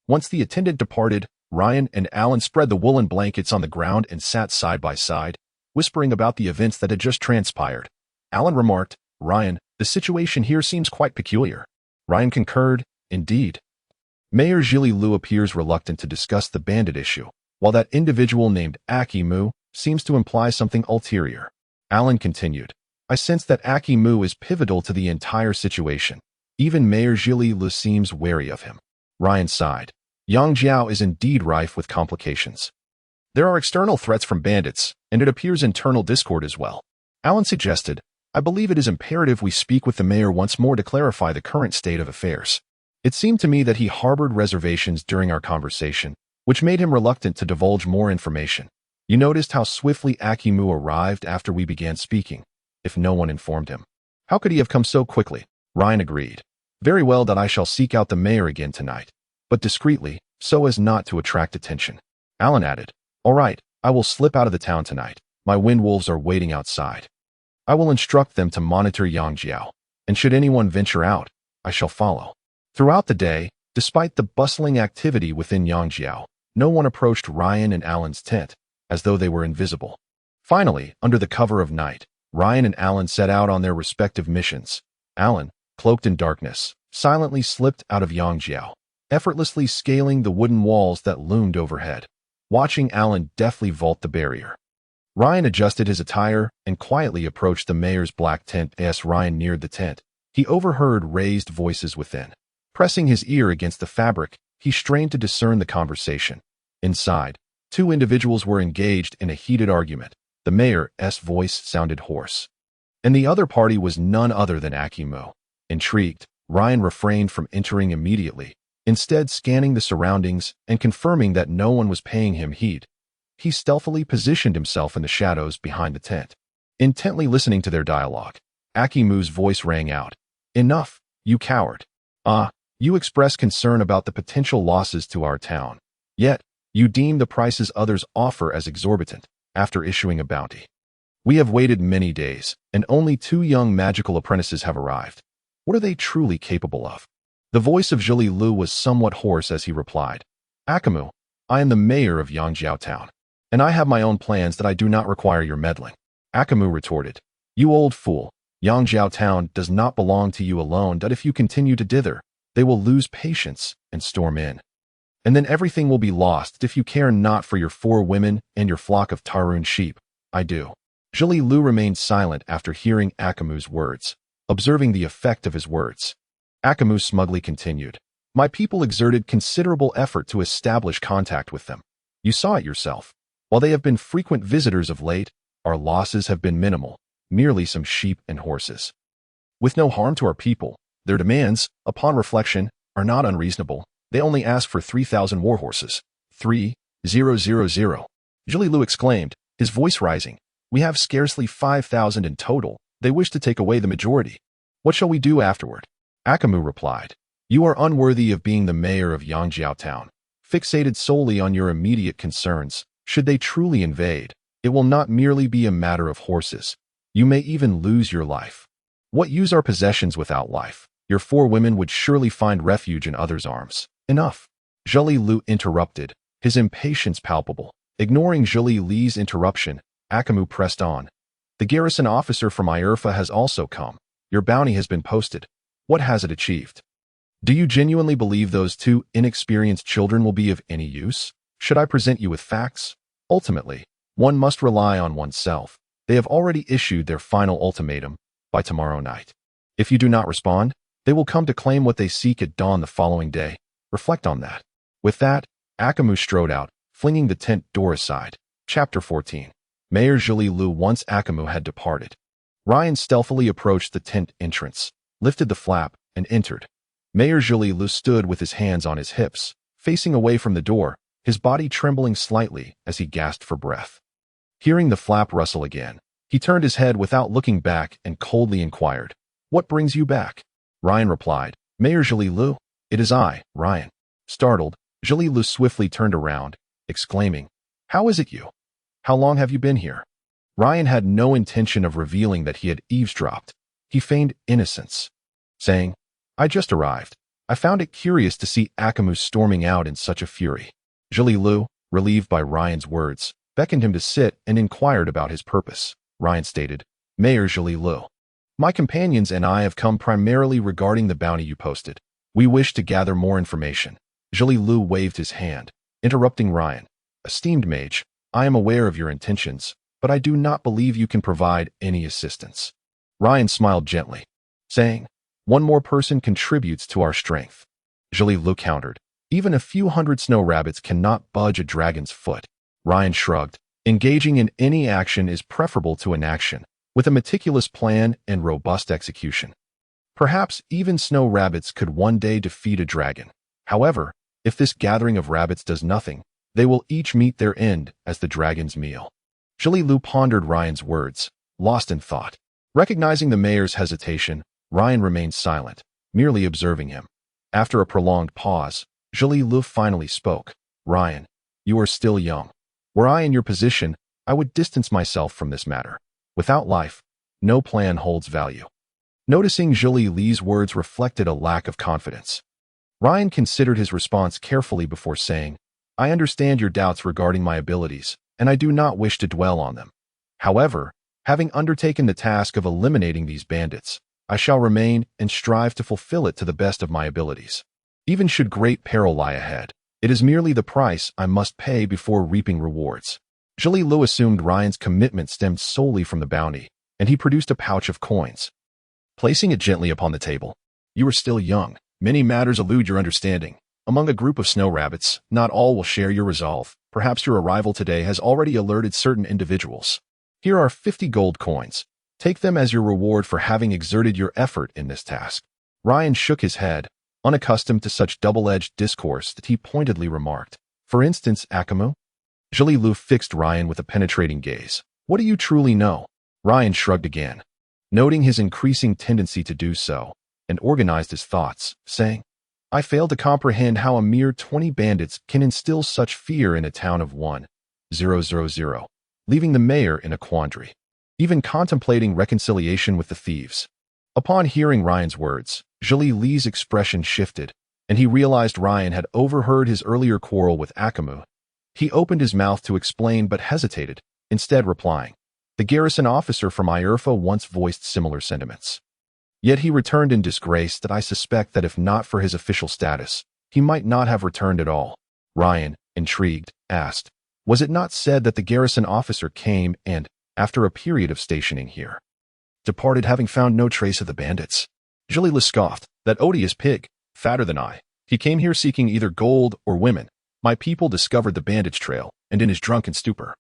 Once the attendant departed, Ryan and Alan spread the woolen blankets on the ground and sat side by side, whispering about the events that had just transpired. Alan remarked, "Ryan, the situation here seems quite peculiar." Ryan concurred, "Indeed. Mayor Zhili Lu appears reluctant to discuss the bandit issue, while that individual named Akimu seems to imply something ulterior." Alan continued, "I sense that Akimu is pivotal to the entire situation. Even Mayor Zhili Lu seems wary of him." Ryan sighed. "Yangjiao is indeed rife with complications. There are external threats from bandits, and it appears internal discord as well." Alan suggested, "I believe it is imperative we speak with the mayor once more to clarify the current state of affairs. It seemed to me that he harbored reservations during our conversation, which made him reluctant to divulge more information. You noticed how swiftly Akimu arrived after we began speaking, if no one informed him. How could he have come so quickly?" Ryan agreed. "Very well, that I shall seek out the mayor again tonight, but discreetly, so as not to attract attention." Alan added, "All right, I will slip out of the town tonight. My wind wolves are waiting outside. I will instruct them to monitor Yangjiao, and should anyone venture out, I shall follow." Throughout the day, despite the bustling activity within Yangjiao, no one approached Ryan and Alan's tent, as though they were invisible. Finally, under the cover of night, Ryan and Alan set out on their respective missions. Alan, cloaked in darkness, silently slipped out of Yangjiao, effortlessly scaling the wooden walls that loomed overhead, watching Alan deftly vault the barrier. Ryan adjusted his attire and quietly approached the mayor's black tent. As Ryan neared the tent, he overheard raised voices within. Pressing his ear against the fabric, he strained to discern the conversation. Inside, 2 individuals were engaged in a heated argument. The mayor's voice sounded hoarse, and the other party was none other than Akimu. Intrigued, Ryan refrained from entering immediately, instead scanning the surroundings and confirming that no one was paying him heed. He stealthily positioned himself in the shadows behind the tent, intently listening to their dialogue. Akimu's voice rang out, "Enough, you coward. You express concern about the potential losses to our town. Yet, you deem the prices others offer as exorbitant, after issuing a bounty. We have waited many days, and only 2 young magical apprentices have arrived. What are they truly capable of?" The voice of Zhili Lu was somewhat hoarse as he replied, "Akimu, I am the mayor of Yangjiao town, and I have my own plans that I do not require your meddling." Akimu retorted, "You old fool, Yangjiao town does not belong to you alone. That if you continue to dither, they will lose patience and storm in. And then everything will be lost if you care not for your 4 women and your flock of Tarun sheep. I do." Zhili Lu remained silent after hearing Akimu's words, observing the effect of his words. Akimu smugly continued, My people exerted considerable effort to establish contact with them. You saw it yourself. While they have been frequent visitors of late, our losses have been minimal, merely some sheep and horses. With no harm to our people, their demands, upon reflection, are not unreasonable. They only ask for 3,000 war horses. 3,000. Jolilu exclaimed, his voice rising. We have scarcely 5,000 in total. They wish to take away the majority. What shall we do afterward? Akamu replied, you are unworthy of being the mayor of Yangjiao town. Fixated solely on your immediate concerns, should they truly invade, it will not merely be a matter of horses. You may even lose your life. What use are possessions without life? Your 4 women would surely find refuge in others' arms. Enough. Jolilu interrupted, his impatience palpable. Ignoring Jolilu's interruption, Akamu pressed on. The garrison officer from Irfa has also come. Your bounty has been posted. What has it achieved? Do you genuinely believe those 2 inexperienced children will be of any use? Should I present you with facts? Ultimately, one must rely on oneself. They have already issued their final ultimatum by tomorrow night. If you do not respond, they will come to claim what they seek at dawn the following day. Reflect on that. With that, Akamu strode out, flinging the tent door aside. Chapter 14. Mayor Jolilu. Once Akamu had departed, Ryan stealthily approached the tent entrance, lifted the flap, and entered. Mayor Jolilu stood with his hands on his hips, facing away from the door, his body trembling slightly as he gasped for breath. Hearing the flap rustle again, he turned his head without looking back and coldly inquired, What brings you back? Ryan replied, Mayor Jolilu, it is I, Ryan. Startled, Jolilu swiftly turned around, exclaiming, How is it you? How long have you been here? Ryan had no intention of revealing that he had eavesdropped. He feigned innocence, saying, I just arrived. I found it curious to see Akamu storming out in such a fury. Jolilu, relieved by Ryan's words, beckoned him to sit and inquired about his purpose. Ryan stated, Mayor Jolilu, my companions and I have come primarily regarding the bounty you posted. We wish to gather more information. Jolilu waved his hand, interrupting Ryan. Esteemed Mage, I am aware of your intentions, but I do not believe you can provide any assistance. Ryan smiled gently, saying, One more person contributes to our strength. Jolilu countered, Even a few hundred snow rabbits cannot budge a dragon's foot. Ryan shrugged. Engaging in any action is preferable to inaction, with a meticulous plan and robust execution. Perhaps even snow rabbits could one day defeat a dragon. However, if this gathering of rabbits does nothing, they will each meet their end as the dragon's meal. Jolilu pondered Ryan's words, lost in thought. Recognizing the mayor's hesitation, Ryan remained silent, merely observing him. After a prolonged pause, Jolilu finally spoke. Ryan, you are still young. Were I in your position, I would distance myself from this matter. Without life, no plan holds value. Noticing Jolilu's words reflected a lack of confidence, Ryan considered his response carefully before saying, I understand your doubts regarding my abilities, and I do not wish to dwell on them. However, having undertaken the task of eliminating these bandits, I shall remain and strive to fulfill it to the best of my abilities. Even should great peril lie ahead, it is merely the price I must pay before reaping rewards. Jolilu assumed Ryan's commitment stemmed solely from the bounty, and he produced a pouch of coins. Placing it gently upon the table, You are still young. Many matters elude your understanding. Among a group of snow rabbits, not all will share your resolve. Perhaps your arrival today has already alerted certain individuals. Here are 50 gold coins. Take them as your reward for having exerted your effort in this task. Ryan shook his head, unaccustomed to such double-edged discourse, that he pointedly remarked, For instance, Akamu? Jolilu fixed Ryan with a penetrating gaze. What do you truly know? Ryan shrugged again, noting his increasing tendency to do so, and organized his thoughts, saying, I fail to comprehend how a mere 20 bandits can instill such fear in a town of 1,000, leaving the mayor in a quandary, even contemplating reconciliation with the thieves. Upon hearing Ryan's words, Jolilu's expression shifted, and he realized Ryan had overheard his earlier quarrel with Akamu. He opened his mouth to explain but hesitated, instead replying, The garrison officer from Irfa once voiced similar sentiments. Yet he returned in disgrace that I suspect that if not for his official status, he might not have returned at all. Ryan, intrigued, asked, Was it not said that the garrison officer came and, after a period of stationing here, departed having found no trace of the bandits? Jolilu scoffed, That odious pig, fatter than I. He came here seeking either gold or women. My people discovered the bandage trail, and in his drunken stupor,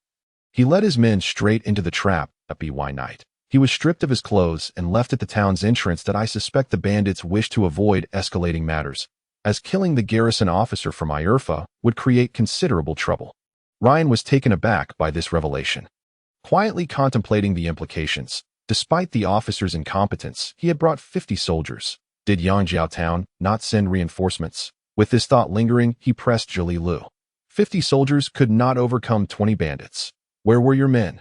he led his men straight into the trap at BY night. He was stripped of his clothes and left at the town's entrance that I suspect the bandits wished to avoid escalating matters, as killing the garrison officer from Irfa would create considerable trouble. Ryan was taken aback by this revelation. Quietly contemplating the implications, despite the officer's incompetence, he had brought 50 soldiers. Did Yangjiao Town not send reinforcements? With this thought lingering, he pressed Zhili Lu. 50 soldiers could not overcome 20 bandits. Where were your men?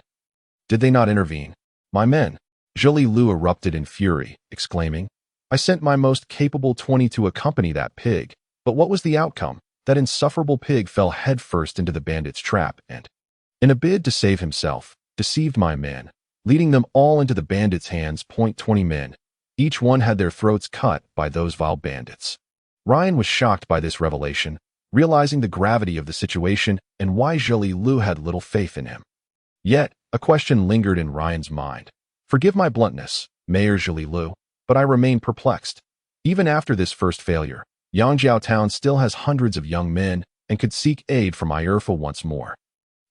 Did they not intervene? My men. Zhili Lu erupted in fury, exclaiming, I sent my most capable 20 to accompany that pig. But what was the outcome? That insufferable pig fell headfirst into the bandits' trap and, in a bid to save himself, deceived my men, leading them all into the bandits' hands. 20 men. Each one had their throats cut by those vile bandits. Ryan was shocked by this revelation, realizing the gravity of the situation and why Zhili Lu had little faith in him. Yet, a question lingered in Ryan's mind. Forgive my bluntness, Mayor Zhili Lu, but I remain perplexed. Even after this first failure, Yangjiao Town still has hundreds of young men and could seek aid from Irfa once more.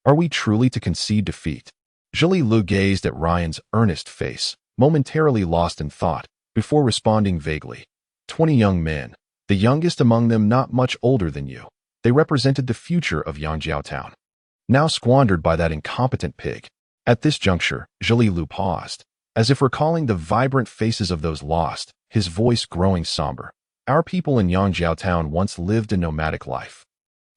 Are we truly to concede defeat? Zhili Lu gazed at Ryan's earnest face, momentarily lost in thought, before responding vaguely. 20 young men, the youngest among them not much older than you. They represented the future of Yangjiao Town, now squandered by that incompetent pig. At this juncture, Zhili Lu paused, as if recalling the vibrant faces of those lost, his voice growing somber. Our people in Yangjiao Town once lived a nomadic life,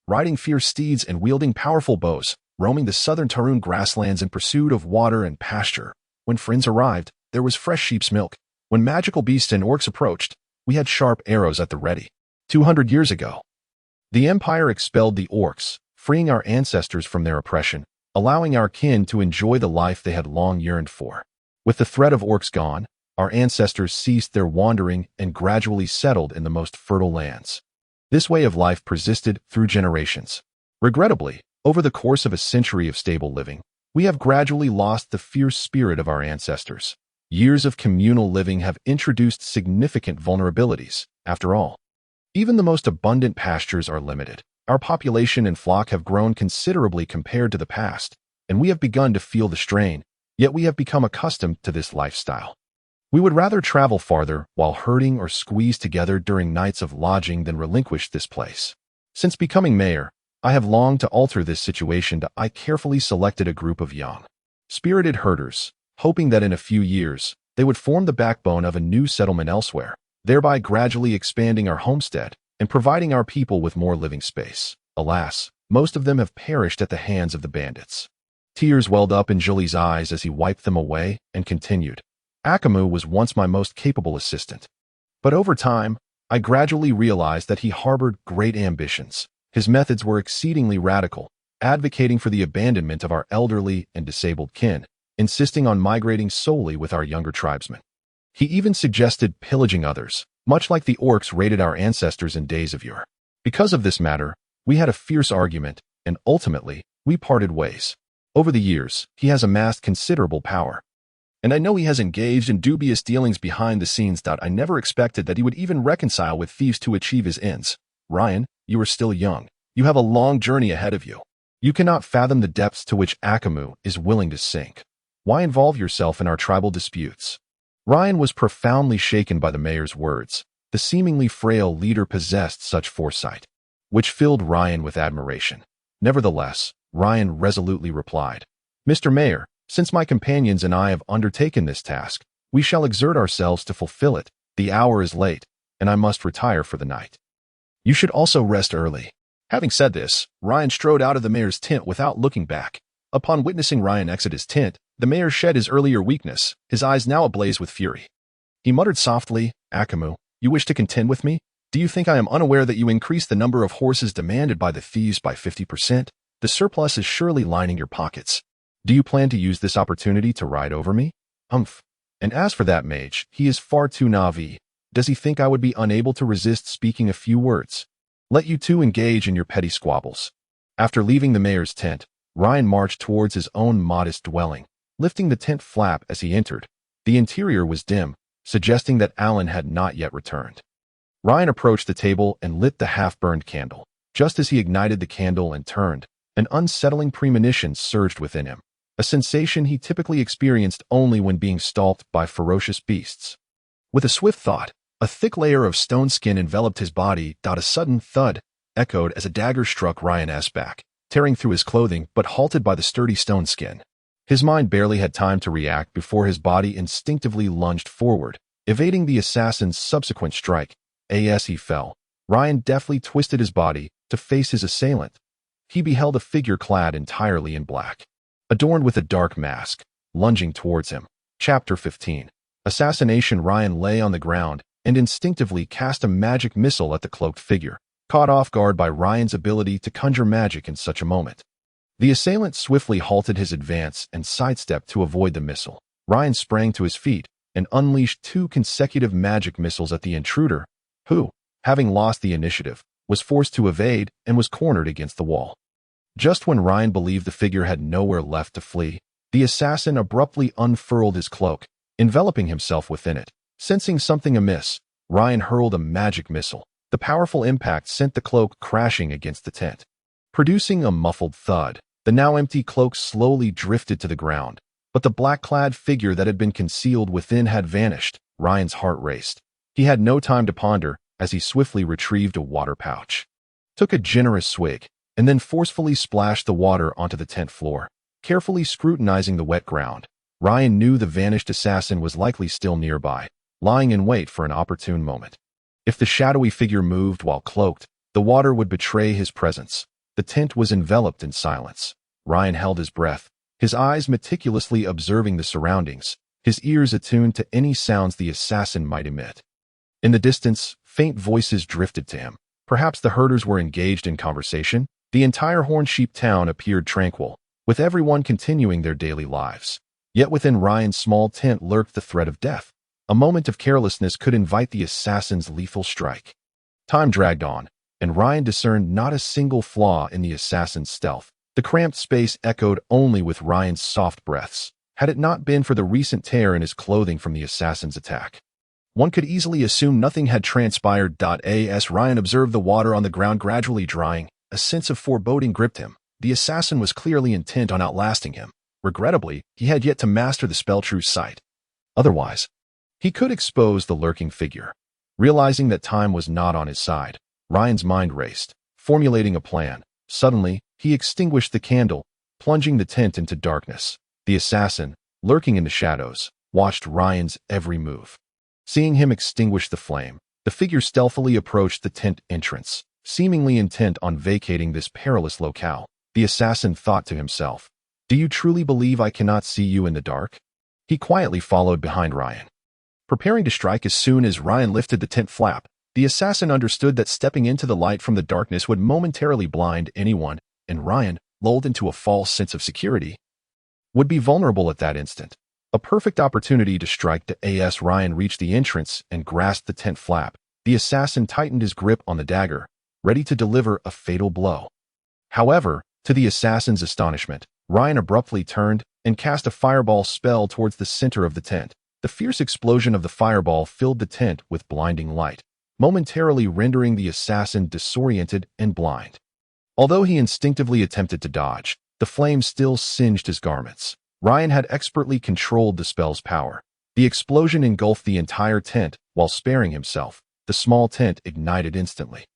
riding fierce steeds and wielding powerful bows, roaming the southern Tarun grasslands in pursuit of water and pasture. When friends arrived, there was fresh sheep's milk. When magical beasts and orcs approached, we had sharp arrows at the ready. 200 years ago, the Empire expelled the orcs, freeing our ancestors from their oppression, allowing our kin to enjoy the life they had long yearned for. With the threat of orcs gone, our ancestors ceased their wandering and gradually settled in the most fertile lands. This way of life persisted through generations. Regrettably, over the course of a century of stable living, we have gradually lost the fierce spirit of our ancestors. Years of communal living have introduced significant vulnerabilities. After all, even the most abundant pastures are limited. Our population and flock have grown considerably compared to the past, and we have begun to feel the strain, yet we have become accustomed to this lifestyle. We would rather travel farther while herding or squeeze together during nights of lodging than relinquish this place. Since becoming mayor, I have longed to alter this situation. I carefully selected a group of young, spirited herders, hoping that in a few years, they would form the backbone of a new settlement elsewhere, thereby gradually expanding our homestead and providing our people with more living space. Alas, most of them have perished at the hands of the bandits. Tears welled up in Zhili's eyes as he wiped them away and continued. Akamu was once my most capable assistant. But over time, I gradually realized that he harbored great ambitions. His methods were exceedingly radical, advocating for the abandonment of our elderly and disabled kin, insisting on migrating solely with our younger tribesmen. He even suggested pillaging others, much like the orcs raided our ancestors in days of yore. Because of this matter, we had a fierce argument, and ultimately, we parted ways. Over the years, he has amassed considerable power, and I know he has engaged in dubious dealings behind the scenes. I never expected that he would even reconcile with thieves to achieve his ends. Ryan, you are still young. You have a long journey ahead of you. You cannot fathom the depths to which Akamu is willing to sink. Why involve yourself in our tribal disputes? Ryan was profoundly shaken by the mayor's words. The seemingly frail leader possessed such foresight, which filled Ryan with admiration. Nevertheless, Ryan resolutely replied, Mr. Mayor, since my companions and I have undertaken this task, we shall exert ourselves to fulfill it. The hour is late, and I must retire for the night. You should also rest early. Having said this, Ryan strode out of the mayor's tent without looking back. Upon witnessing Ryan exit his tent, the mayor shed his earlier weakness, his eyes now ablaze with fury. He muttered softly, Akamu, you wish to contend with me? Do you think I am unaware that you increased the number of horses demanded by the thieves by 50%? The surplus is surely lining your pockets. Do you plan to use this opportunity to ride over me? Humph. And as for that mage, he is far too naive. Does he think I would be unable to resist speaking a few words? Let you two engage in your petty squabbles. After leaving the mayor's tent, Ryan marched towards his own modest dwelling, lifting the tent flap as he entered. The interior was dim, suggesting that Alan had not yet returned. Ryan approached the table and lit the half-burned candle. Just as he ignited the candle and turned, an unsettling premonition surged within him, a sensation he typically experienced only when being stalked by ferocious beasts. With a swift thought, a thick layer of stone skin enveloped his body. A sudden thud echoed as a dagger struck Ryan's back, tearing through his clothing but halted by the sturdy stone skin. His mind barely had time to react before his body instinctively lunged forward, evading the assassin's subsequent strike. As he fell, Ryan deftly twisted his body to face his assailant. He beheld a figure clad entirely in black, adorned with a dark mask, lunging towards him. Chapter 15. Assassination. Ryan lay on the ground and instinctively cast a magic missile at the cloaked figure, caught off guard by Ryan's ability to conjure magic in such a moment. The assailant swiftly halted his advance and sidestepped to avoid the missile. Ryan sprang to his feet and unleashed 2 consecutive magic missiles at the intruder, who, having lost the initiative, was forced to evade and was cornered against the wall. Just when Ryan believed the figure had nowhere left to flee, the assassin abruptly unfurled his cloak, enveloping himself within it. Sensing something amiss, Ryan hurled a magic missile. The powerful impact sent the cloak crashing against the tent. Producing a muffled thud, the now empty cloak slowly drifted to the ground, but the black-clad figure that had been concealed within had vanished. Ryan's heart raced. He had no time to ponder as he swiftly retrieved a water pouch, took a generous swig, and then forcefully splashed the water onto the tent floor. Carefully scrutinizing the wet ground, Ryan knew the vanished assassin was likely still nearby, lying in wait for an opportune moment. If the shadowy figure moved while cloaked, the water would betray his presence. The tent was enveloped in silence. Ryan held his breath, his eyes meticulously observing the surroundings, his ears attuned to any sounds the assassin might emit. In the distance, faint voices drifted to him. Perhaps the herders were engaged in conversation. The entire Horn Sheep town appeared tranquil, with everyone continuing their daily lives. Yet within Ryan's small tent lurked the threat of death. A moment of carelessness could invite the assassin's lethal strike. Time dragged on, and Ryan discerned not a single flaw in the assassin's stealth. The cramped space echoed only with Ryan's soft breaths, had it not been for the recent tear in his clothing from the assassin's attack. One could easily assume nothing had transpired. As Ryan observed the water on the ground gradually drying, a sense of foreboding gripped him. The assassin was clearly intent on outlasting him. Regrettably, he had yet to master the spell True Sight. Otherwise, he could expose the lurking figure. Realizing that time was not on his side, Ryan's mind raced, formulating a plan. Suddenly, he extinguished the candle, plunging the tent into darkness. The assassin, lurking in the shadows, watched Ryan's every move. Seeing him extinguish the flame, the figure stealthily approached the tent entrance, seemingly intent on vacating this perilous locale. The assassin thought to himself, "Do you truly believe I cannot see you in the dark?" He quietly followed behind Ryan, preparing to strike as soon as Ryan lifted the tent flap. The assassin understood that stepping into the light from the darkness would momentarily blind anyone, and Ryan, lulled into a false sense of security, would be vulnerable at that instant. A perfect opportunity to strike. As Ryan reached the entrance and grasped the tent flap, the assassin tightened his grip on the dagger, ready to deliver a fatal blow. However, to the assassin's astonishment, Ryan abruptly turned and cast a fireball spell towards the center of the tent. The fierce explosion of the fireball filled the tent with blinding light, momentarily rendering the assassin disoriented and blind. Although he instinctively attempted to dodge, the flame still singed his garments. Ryan had expertly controlled the spell's power. The explosion engulfed the entire tent, while sparing himself. The small tent ignited instantly,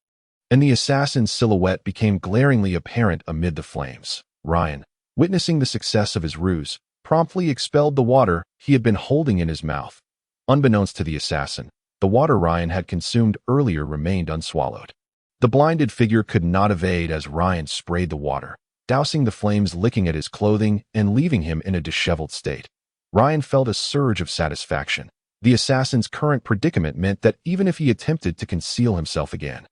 and the assassin's silhouette became glaringly apparent amid the flames. Ryan, witnessing the success of his ruse, promptly expelled the water he had been holding in his mouth. Unbeknownst to the assassin, the water Ryan had consumed earlier remained unswallowed. The blinded figure could not evade as Ryan sprayed the water, dousing the flames, licking at his clothing and leaving him in a disheveled state. Ryan felt a surge of satisfaction. The assassin's current predicament meant that even if he attempted to conceal himself again,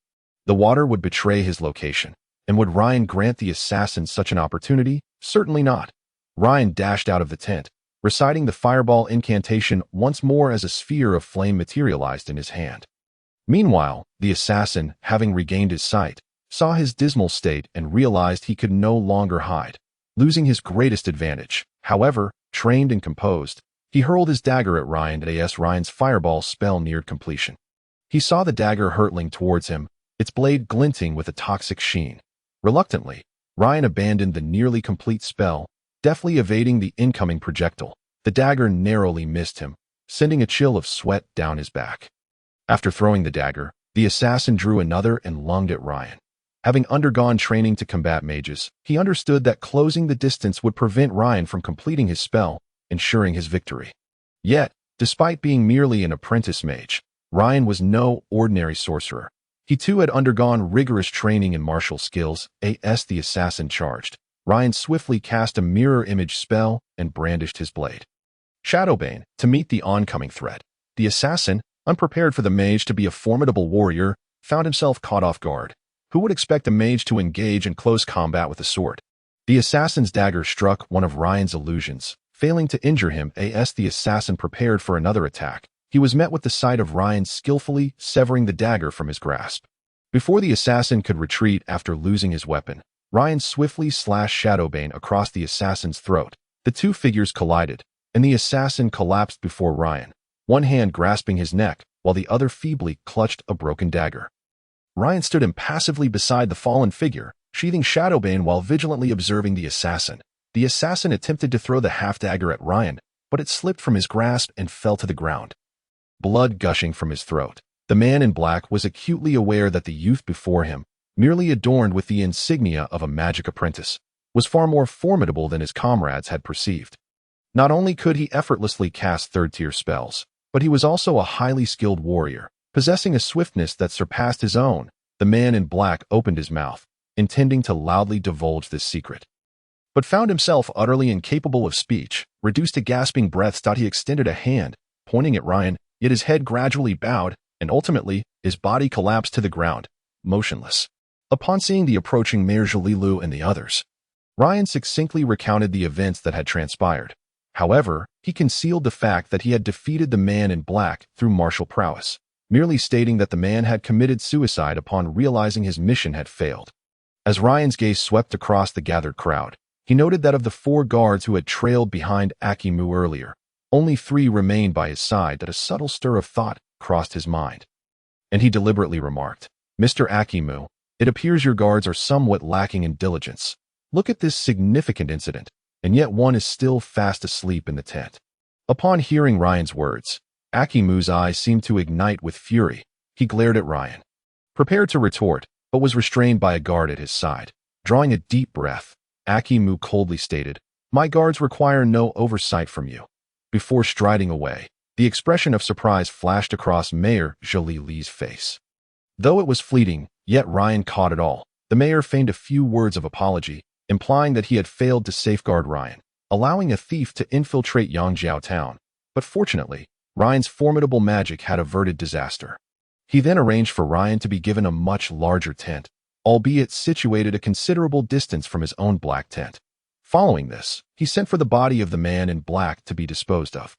the water would betray his location. And would Ryan grant the assassin such an opportunity? Certainly not. Ryan dashed out of the tent, reciting the fireball incantation once more as a sphere of flame materialized in his hand. Meanwhile, the assassin, having regained his sight, saw his dismal state and realized he could no longer hide, losing his greatest advantage. However, trained and composed, he hurled his dagger at Ryan as Ryan's fireball spell neared completion. He saw the dagger hurtling towards him, its blade glinting with a toxic sheen. Reluctantly, Ryan abandoned the nearly complete spell, deftly evading the incoming projectile. The dagger narrowly missed him, sending a chill of sweat down his back. After throwing the dagger, the assassin drew another and lunged at Ryan. Having undergone training to combat mages, he understood that closing the distance would prevent Ryan from completing his spell, ensuring his victory. Yet, despite being merely an apprentice mage, Ryan was no ordinary sorcerer. He too had undergone rigorous training in martial skills. As the assassin charged, Ryan swiftly cast a mirror image spell and brandished his blade. Shadowbane, to meet the oncoming threat. The assassin, unprepared for the mage to be a formidable warrior, found himself caught off guard. Who would expect a mage to engage in close combat with a sword? The assassin's dagger struck one of Ryan's illusions, failing to injure him. As the assassin prepared for another attack, he was met with the sight of Ryan skillfully severing the dagger from his grasp. Before the assassin could retreat after losing his weapon, Ryan swiftly slashed Shadowbane across the assassin's throat. The two figures collided, and the assassin collapsed before Ryan, one hand grasping his neck, while the other feebly clutched a broken dagger. Ryan stood impassively beside the fallen figure, sheathing Shadowbane while vigilantly observing the assassin. The assassin attempted to throw the half-dagger at Ryan, but it slipped from his grasp and fell to the ground, blood gushing from his throat. The man in black was acutely aware that the youth before him, merely adorned with the insignia of a magic apprentice, was far more formidable than his comrades had perceived. Not only could he effortlessly cast third-tier spells, but he was also a highly skilled warrior, possessing a swiftness that surpassed his own. The man in black opened his mouth, intending to loudly divulge this secret, but found himself utterly incapable of speech. Reduced to gasping breaths, he extended a hand, pointing at Ryan, yet his head gradually bowed, and ultimately, his body collapsed to the ground, motionless. Upon seeing the approaching Mayor Jalilu and the others, Ryan succinctly recounted the events that had transpired. However, he concealed the fact that he had defeated the man in black through martial prowess, merely stating that the man had committed suicide upon realizing his mission had failed. As Ryan's gaze swept across the gathered crowd, he noted that of the 4 guards who had trailed behind Akimu earlier, only 3 remained by his side. That a subtle stir of thought crossed his mind, and he deliberately remarked, "Mr. Akimu, it appears your guards are somewhat lacking in diligence. Look at this significant incident, and yet one is still fast asleep in the tent." Upon hearing Ryan's words, Akimu's eyes seemed to ignite with fury. He glared at Ryan, prepared to retort, but was restrained by a guard at his side. Drawing a deep breath, Akimu coldly stated, "My guards require no oversight from you." Before striding away, the expression of surprise flashed across Mayor Jalilu's face. Though it was fleeting, yet Ryan caught it all. The mayor feigned a few words of apology, implying that he had failed to safeguard Ryan, allowing a thief to infiltrate Yangjiao town. But fortunately, Ryan's formidable magic had averted disaster. He then arranged for Ryan to be given a much larger tent, albeit situated a considerable distance from his own black tent. Following this, he sent for the body of the man in black to be disposed of.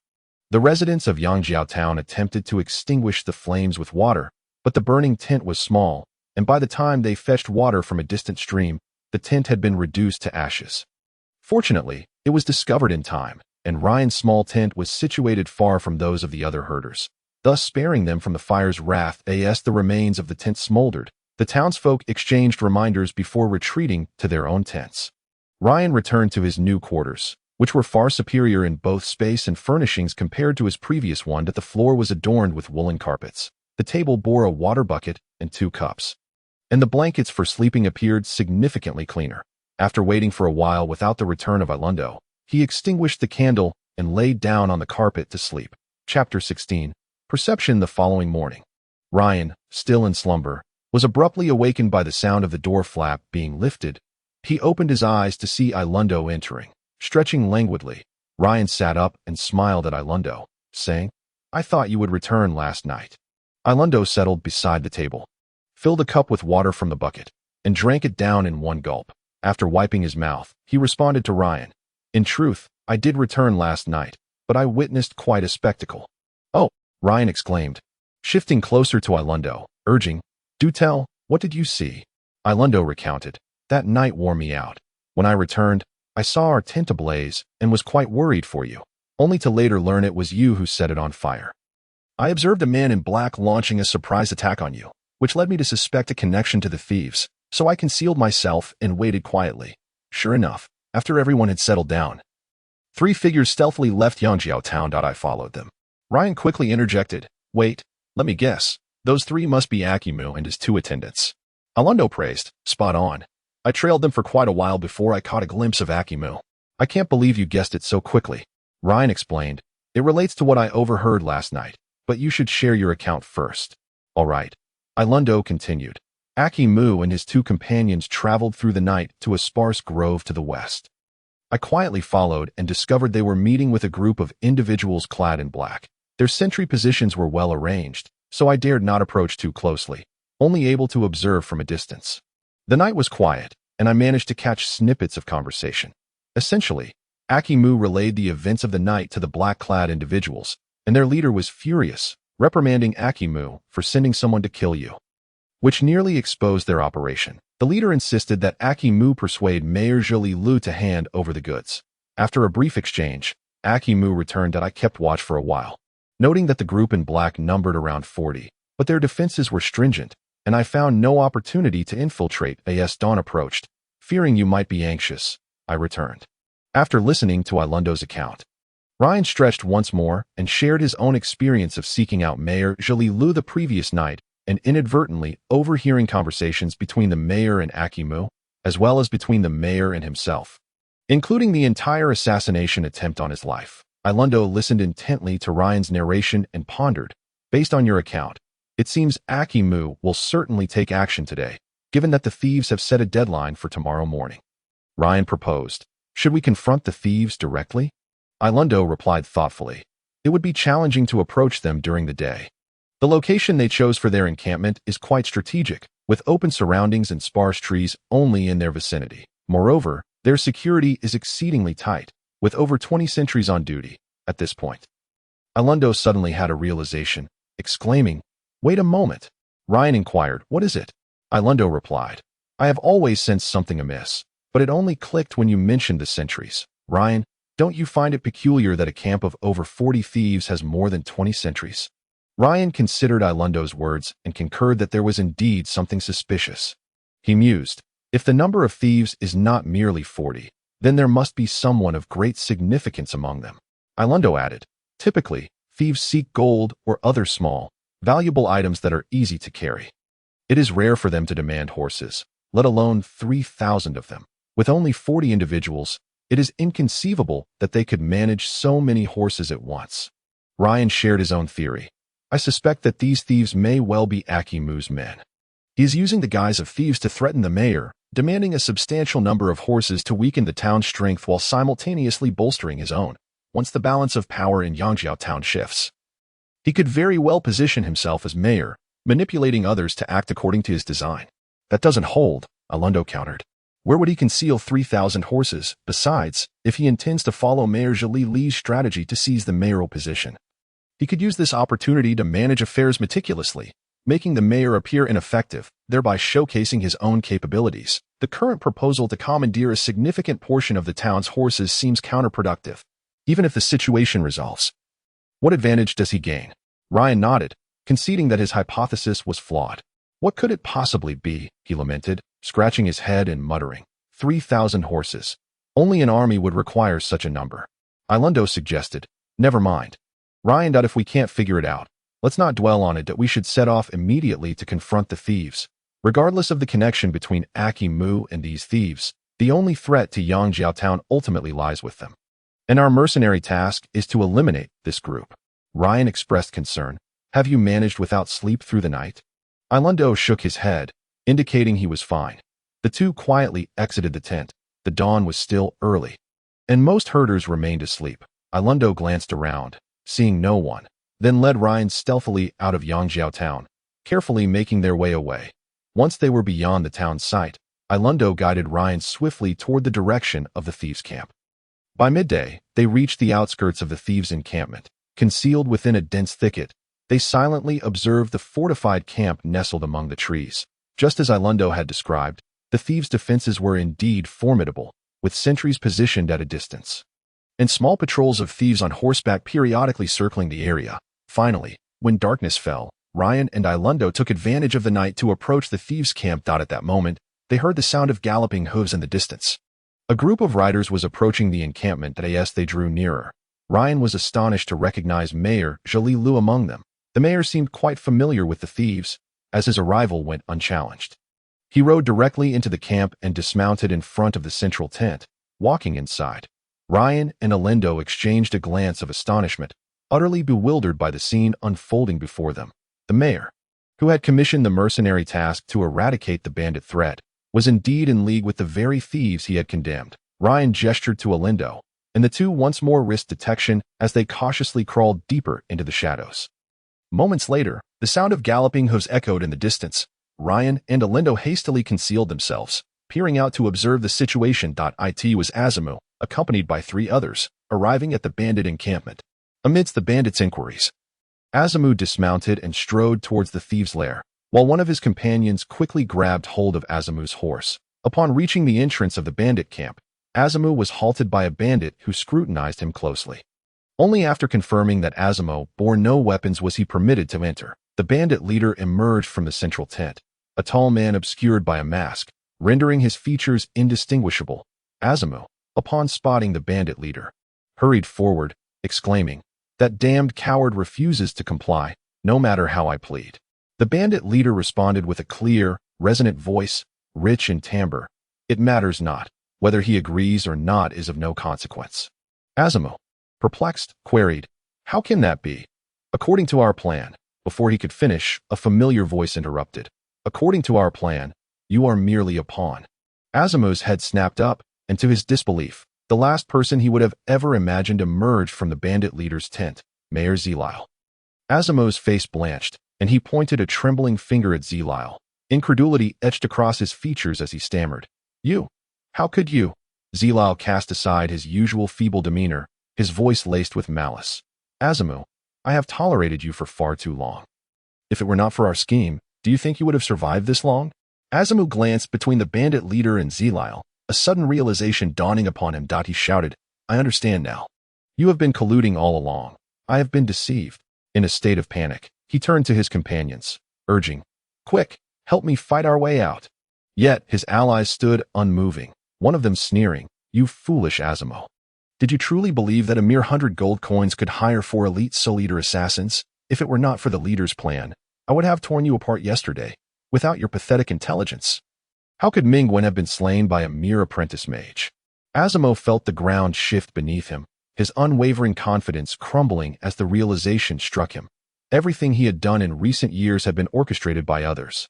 The residents of Yangjiao town attempted to extinguish the flames with water, but the burning tent was small, and by the time they fetched water from a distant stream, the tent had been reduced to ashes. Fortunately, it was discovered in time, and Ryan's small tent was situated far from those of the other herders, thus sparing them from the fire's wrath. As the remains of the tent smoldered, the townsfolk exchanged reminders before retreating to their own tents. Ryan returned to his new quarters, which were far superior in both space and furnishings compared to his previous one. That the floor was adorned with woolen carpets. The table bore a water bucket and 2 cups, and the blankets for sleeping appeared significantly cleaner. After waiting for a while without the return of Ilundo, he extinguished the candle and laid down on the carpet to sleep. Chapter 16. Perception. The following morning, Ryan, still in slumber, was abruptly awakened by the sound of the door flap being lifted. He opened his eyes to see Ilundo entering. Stretching languidly, Ryan sat up and smiled at Ilundo, saying, "I thought you would return last night." Ilundo settled beside the table, filled a cup with water from the bucket, and drank it down in one gulp. After wiping his mouth, he responded to Ryan, "In truth, I did return last night, but I witnessed quite a spectacle." "Oh," Ryan exclaimed, shifting closer to Ilundo, urging, "Do tell, what did you see?" Ilundo recounted, "That night wore me out. When I returned, I saw our tent ablaze and was quite worried for you, only to later learn it was you who set it on fire." I observed a man in black launching a surprise attack on you, which led me to suspect a connection to the thieves, so I concealed myself and waited quietly. Sure enough, after everyone had settled down, 3 figures stealthily left Yangjiao town. I followed them. Ryan quickly interjected, "Wait, let me guess. Those 3 must be Akimu and his 2 attendants." Alundo praised, "Spot on. I trailed them for quite a while before I caught a glimpse of Akimu." "I can't believe you guessed it so quickly," Ryan explained. "It relates to what I overheard last night, but you should share your account first." "All right." Alundo continued. Akimu and his 2 companions traveled through the night to a sparse grove to the west. I quietly followed and discovered they were meeting with a group of individuals clad in black. Their sentry positions were well arranged, so I dared not approach too closely, only able to observe from a distance. The night was quiet, and I managed to catch snippets of conversation. Essentially, Akimu relayed the events of the night to the black-clad individuals, and their leader was furious, reprimanding Akimu for sending someone to kill you, which nearly exposed their operation. The leader insisted that Akimu persuade Mayor Zhili Lu to hand over the goods. After a brief exchange, Akimu returned that I kept watch for a while, noting that the group in black numbered around 40, but their defenses were stringent, and I found no opportunity to infiltrate. As dawn approached, fearing you might be anxious, I returned. After listening to Alundo's account, Ryan stretched once more and shared his own experience of seeking out Mayor Zhili Lu the previous night and inadvertently overhearing conversations between the mayor and Akimu, as well as between the mayor and himself, including the entire assassination attempt on his life. Alundo listened intently to Ryan's narration and pondered, "Based on your account, it seems Akimu will certainly take action today, given that the thieves have set a deadline for tomorrow morning." Ryan proposed, "Should we confront the thieves directly?" Alundo replied thoughtfully, "It would be challenging to approach them during the day. The location they chose for their encampment is quite strategic, with open surroundings and sparse trees only in their vicinity. Moreover, their security is exceedingly tight, with over 20 sentries on duty at this point." Alundo suddenly had a realization, exclaiming, "Wait a moment." Ryan inquired, "What is it?" Alundo replied, "I have always sensed something amiss, but it only clicked when you mentioned the sentries. Ryan, don't you find it peculiar that a camp of over 40 thieves has more than 20 sentries?" Ryan considered Alundo's words and concurred that there was indeed something suspicious. He mused, "If the number of thieves is not merely 40, then there must be someone of great significance among them." Alundo added, "Typically, thieves seek gold or other small, valuable items that are easy to carry. It is rare for them to demand horses, let alone 3,000 of them. With only 40 individuals, it is inconceivable that they could manage so many horses at once." Ryan shared his own theory. "I suspect that these thieves may well be Akimu's men. He is using the guise of thieves to threaten the mayor, demanding a substantial number of horses to weaken the town's strength while simultaneously bolstering his own. Once the balance of power in Yangjiao town shifts, he could very well position himself as mayor, manipulating others to act according to his design." "That doesn't hold," Alundo countered. "Where would he conceal 3,000 horses? Besides, if he intends to follow Mayor Zhili Li's strategy to seize the mayoral position, he could use this opportunity to manage affairs meticulously, making the mayor appear ineffective, thereby showcasing his own capabilities. The current proposal to commandeer a significant portion of the town's horses seems counterproductive. Even if the situation resolves, what advantage does he gain?" Ryan nodded, conceding that his hypothesis was flawed. "What could it possibly be?" he lamented, scratching his head and muttering. 3,000 horses. Only an army would require such a number. Alundo suggested, "Never mind. Ryan, if we can't figure it out, let's not dwell on it. That we should set off immediately to confront the thieves. Regardless of the connection between Akimu and these thieves, the only threat to Yangjiao town ultimately lies with them. And our mercenary task is to eliminate this group." Ryan expressed concern. "Have you managed without sleep through the night?" Alundo shook his head, indicating he was fine. The two quietly exited the tent. The dawn was still early, and most herders remained asleep. Alundo glanced around, seeing no one, then led Ryan stealthily out of Yangjiao town, carefully making their way away. Once they were beyond the town's site, Alundo guided Ryan swiftly toward the direction of the thieves' camp. By midday, they reached the outskirts of the thieves' encampment. Concealed within a dense thicket, they silently observed the fortified camp nestled among the trees. Just as Alundo had described, the thieves' defenses were indeed formidable, with sentries positioned at a distance, and small patrols of thieves on horseback periodically circling the area. Finally, When darkness fell, Ryan and Ilundo took advantage of the night to approach the thieves' camp. At that moment, they heard the sound of galloping hooves in the distance. A group of riders was approaching the encampment. As they drew nearer, Ryan was astonished to recognize Mayor Jolie Lu among them. The mayor seemed quite familiar with the thieves, as his arrival went unchallenged. He rode directly into the camp and dismounted in front of the central tent. Walking inside, Ryan and Ilundo exchanged a glance of astonishment, utterly bewildered by the scene unfolding before them. The mayor, who had commissioned the mercenary task to eradicate the bandit threat, was indeed in league with the very thieves he had condemned. Ryan gestured to Ilundo, and the two once more risked detection as they cautiously crawled deeper into the shadows. Moments later, the sound of galloping hooves echoed in the distance. Ryan and Ilundo hastily concealed themselves, peering out to observe the situation. It was Azumu, accompanied by 3 others, arriving at the bandit encampment. Amidst the bandits' inquiries, Azumu dismounted and strode towards the thieves' lair, while one of his companions quickly grabbed hold of Azumu's horse. Upon reaching the entrance of the bandit camp, Azumu was halted by a bandit who scrutinized him closely. Only after confirming that Azumu bore no weapons was he permitted to enter. The bandit leader emerged from the central tent, a tall man obscured by a mask, rendering his features indistinguishable. Azumu, upon spotting the bandit leader, hurried forward, exclaiming, "That damned coward refuses to comply, no matter how I plead." The bandit leader responded with a clear, resonant voice, rich in timbre. "It matters not. Whether he agrees or not is of no consequence." Azumu, perplexed, queried, "How can that be?" "According to our plan." Before he could finish, a familiar voice interrupted. "According to our plan, you are merely a pawn." Azumu's head snapped up, and to his disbelief, the last person he would have ever imagined emerged from the bandit leader's tent, Mayor Zelile. Azumu's face blanched, and he pointed a trembling finger at Zelile. Incredulity etched across his features as he stammered, "You? How could you?" Zelile cast aside his usual feeble demeanor, his voice laced with malice. "Azumu, I have tolerated you for far too long. If it were not for our scheme, do you think you would have survived this long?" Azumu glanced between the bandit leader and Zelile, a sudden realization dawning upon him. He shouted, "I understand now. You have been colluding all along. I have been deceived." In a state of panic, he turned to his companions, urging, "Quick, help me fight our way out." Yet his allies stood unmoving, one of them sneering, "You foolish Azumu. Did you truly believe that a mere 100 gold coins could hire 4 elite Soul Eater assassins? If it were not for the leader's plan, I would have torn you apart yesterday, without your pathetic intelligence. How could Mingwen have been slain by a mere apprentice mage?" Azumu felt the ground shift beneath him, his unwavering confidence crumbling as the realization struck him. Everything he had done in recent years had been orchestrated by others.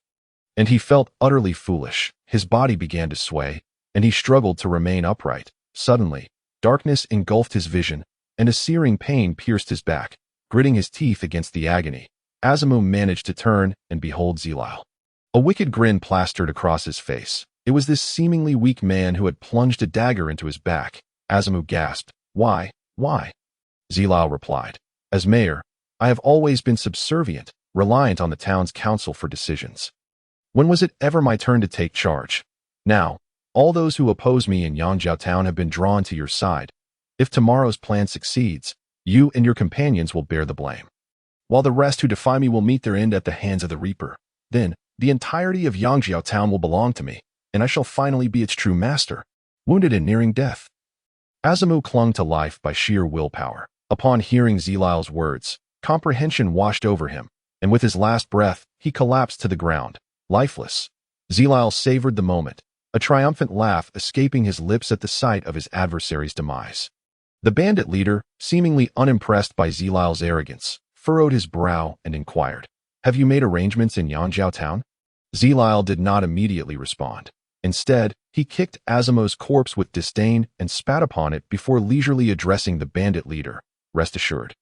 And he felt utterly foolish. His body began to sway, and he struggled to remain upright. Suddenly, darkness engulfed his vision, and a searing pain pierced his back, gritting his teeth against the agony. Azumu managed to turn and behold Zelile. A wicked grin plastered across his face. It was this seemingly weak man who had plunged a dagger into his back. Azumu gasped, "Why? Why?" Zelile replied, "As mayor, I have always been subservient, reliant on the town's council for decisions. When was it ever my turn to take charge? Now, all those who oppose me in Yangjiao Town have been drawn to your side. If tomorrow's plan succeeds, you and your companions will bear the blame, while the rest who defy me will meet their end at the hands of the Reaper. Then, the entirety of Yangjiao Town will belong to me, and I shall finally be its true master." Wounded and nearing death, Azumu clung to life by sheer willpower. Upon hearing Zelile's words, comprehension washed over him, and with his last breath, he collapsed to the ground, lifeless. Zelile savored the moment, a triumphant laugh escaping his lips at the sight of his adversary's demise. The bandit leader, seemingly unimpressed by Zelile's arrogance, furrowed his brow and inquired, "Have you made arrangements in Yangjiao Town?" Zelile did not immediately respond. Instead, he kicked Azumu's corpse with disdain and spat upon it before leisurely addressing the bandit leader. "Rest assured,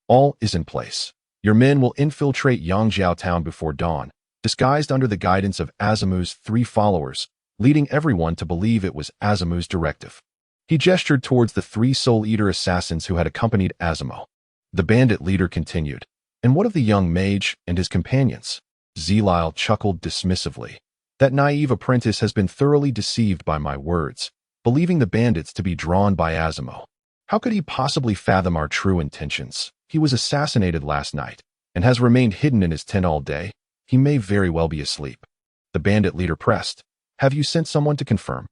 all is in place. Your men will infiltrate Yangjiao Town before dawn, disguised under the guidance of Azumu's 3 followers, leading everyone to believe it was Azumu's directive." He gestured towards the 3 Soul Eater assassins who had accompanied Azumu. The bandit leader continued, "And what of the young mage and his companions?" Zelile chuckled dismissively. "That naive apprentice has been thoroughly deceived by my words, believing the bandits to be drawn by Azumu. How could he possibly fathom our true intentions? He was assassinated last night, and has remained hidden in his tent all day. He may very well be asleep. The bandit leader pressed. Have you sent someone to confirm?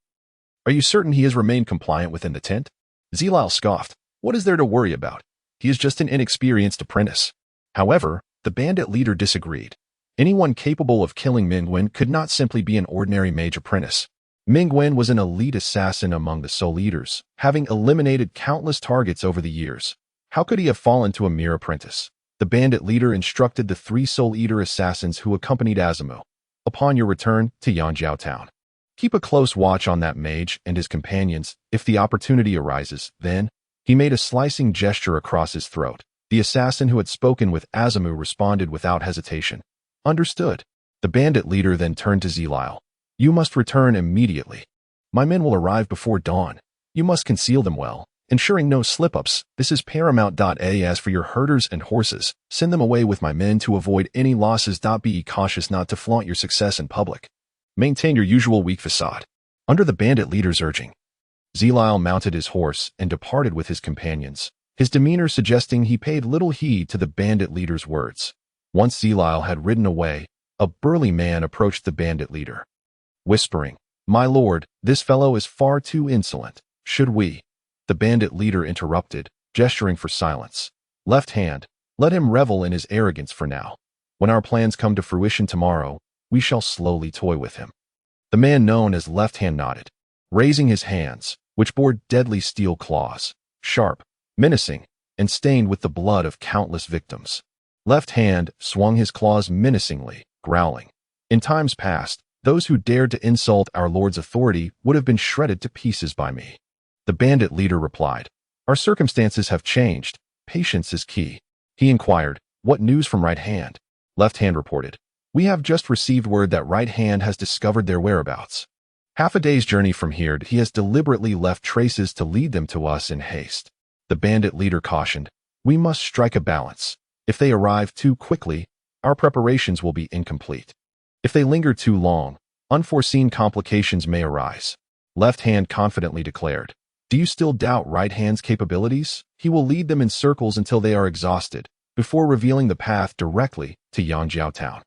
Are you certain he has remained compliant within the tent? Zilal scoffed. What is there to worry about? He is just an inexperienced apprentice. However, the bandit leader disagreed. Anyone capable of killing Mingwen could not simply be an ordinary mage apprentice. Mingwen was an elite assassin among the Soul Eaters, having eliminated countless targets over the years. How could he have fallen to a mere apprentice? The bandit leader instructed the 3 Soul Eater assassins who accompanied Azumu. Upon your return to Yangjiao Town, keep a close watch on that mage and his companions. If the opportunity arises, then, he made a slicing gesture across his throat. The assassin who had spoken with Azumu responded without hesitation. Understood. The bandit leader then turned to Zilal. You must return immediately. My men will arrive before dawn. You must conceal them well, ensuring no slip-ups. This is paramount. As for your herders and horses, send them away with my men to avoid any losses. Be cautious not to flaunt your success in public. Maintain your usual weak facade. Under the bandit leader's urging, Zilal mounted his horse and departed with his companions, his demeanor suggesting he paid little heed to the bandit leader's words. Once Zilal had ridden away, a burly man approached the bandit leader, whispering, My lord, this fellow is far too insolent. Should we? The bandit leader interrupted, gesturing for silence. Left hand, let him revel in his arrogance for now. When our plans come to fruition tomorrow, we shall slowly toy with him. The man known as Left Hand nodded, raising his hands, which bore deadly steel claws, sharp, menacing, and stained with the blood of countless victims. Left Hand swung his claws menacingly, growling. In times past, those who dared to insult our lord's authority would have been shredded to pieces by me. The bandit leader replied, Our circumstances have changed. Patience is key. He inquired, What news from Right Hand? Left Hand reported, We have just received word that Right Hand has discovered their whereabouts. Half a day's journey from here, he has deliberately left traces to lead them to us in haste. The bandit leader cautioned, We must strike a balance. If they arrive too quickly, our preparations will be incomplete. If they linger too long, unforeseen complications may arise. Left Hand confidently declared, Do you still doubt Right Hand's capabilities? He will lead them in circles until they are exhausted, before revealing the path directly to Yangjiao Town.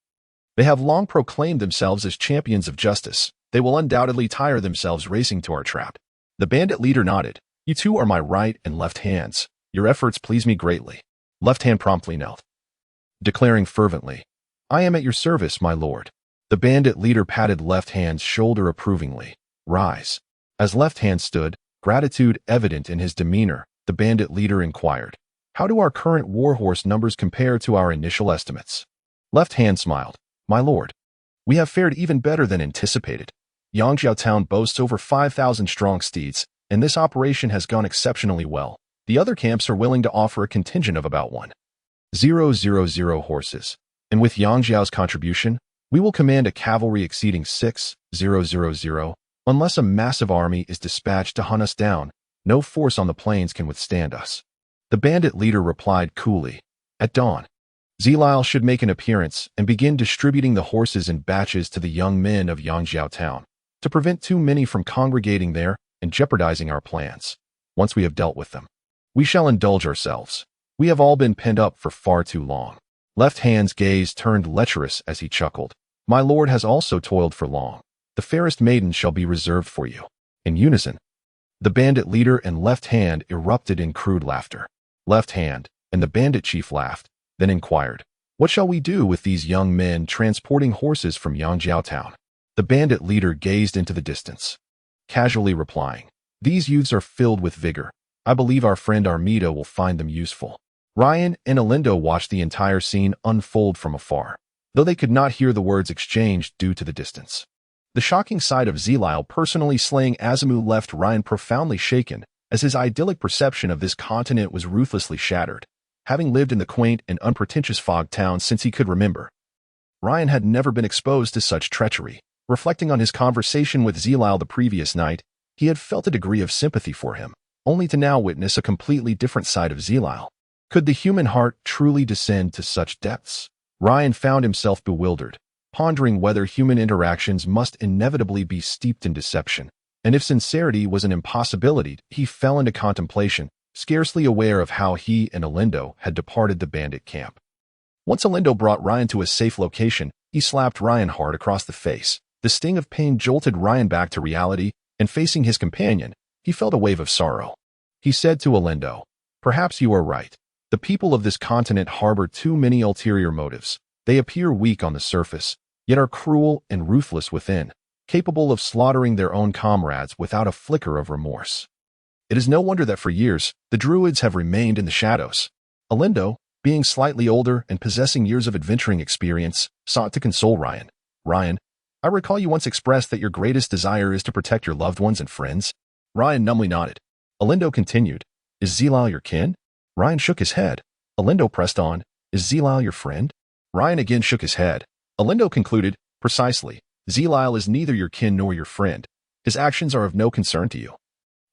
They have long proclaimed themselves as champions of justice. They will undoubtedly tire themselves racing to our trap. The bandit leader nodded. You two are my right and left hands. Your efforts please me greatly. Left Hand promptly knelt, declaring fervently, I am at your service, my lord. The bandit leader patted Left Hand's shoulder approvingly. Rise. As Left Hand stood, gratitude evident in his demeanor, the bandit leader inquired, How do our current warhorse numbers compare to our initial estimates? Left Hand smiled. My lord, we have fared even better than anticipated. Yangjiao Town boasts over 5,000 strong steeds, and this operation has gone exceptionally well. The other camps are willing to offer a contingent of about 1,000 horses, and with Yangjiao's contribution, we will command a cavalry exceeding 6,000. Unless a massive army is dispatched to hunt us down, no force on the plains can withstand us. The bandit leader replied coolly, At dawn, Zilal should make an appearance and begin distributing the horses in batches to the young men of Yangjiao Town, to prevent too many from congregating there and jeopardizing our plans. Once we have dealt with them, we shall indulge ourselves. We have all been pent up for far too long. Left Hand's gaze turned lecherous as he chuckled. My lord has also toiled for long. The fairest maiden shall be reserved for you. In unison, the bandit leader and Left Hand erupted in crude laughter. Left Hand and the bandit chief laughed, then inquired, What shall we do with these young men transporting horses from Yangjiao Town? The bandit leader gazed into the distance, casually replying, These youths are filled with vigor. I believe our friend Armida will find them useful. Ryan and Alindo watched the entire scene unfold from afar, though they could not hear the words exchanged due to the distance. The shocking sight of Zilal personally slaying Azumu left Ryan profoundly shaken, as his idyllic perception of this continent was ruthlessly shattered. Having lived in the quaint and unpretentious Fog Town since he could remember, Ryan had never been exposed to such treachery. Reflecting on his conversation with Zilal the previous night, he had felt a degree of sympathy for him, only to now witness a completely different side of Zilal. Could the human heart truly descend to such depths? Ryan found himself bewildered, pondering whether human interactions must inevitably be steeped in deception, and if sincerity was an impossibility. He fell into contemplation, scarcely aware of how he and Alindo had departed the bandit camp. Once Alindo brought Ryan to a safe location, he slapped Ryan hard across the face. The sting of pain jolted Ryan back to reality, and facing his companion, he felt a wave of sorrow. He said to Alindo, "Perhaps you are right. The people of this continent harbor too many ulterior motives. They appear weak on the surface, yet are cruel and ruthless within, capable of slaughtering their own comrades without a flicker of remorse. It is no wonder that for years, the Druids have remained in the shadows." Alindo, being slightly older and possessing years of adventuring experience, sought to console Ryan. "Ryan, I recall you once expressed that your greatest desire is to protect your loved ones and friends." Ryan numbly nodded. Alindo continued, "Is Zelal your kin?" Ryan shook his head. Alindo pressed on, "Is Zelal your friend?" Ryan again shook his head. Alindo concluded, "Precisely. Zelal is neither your kin nor your friend. His actions are of no concern to you.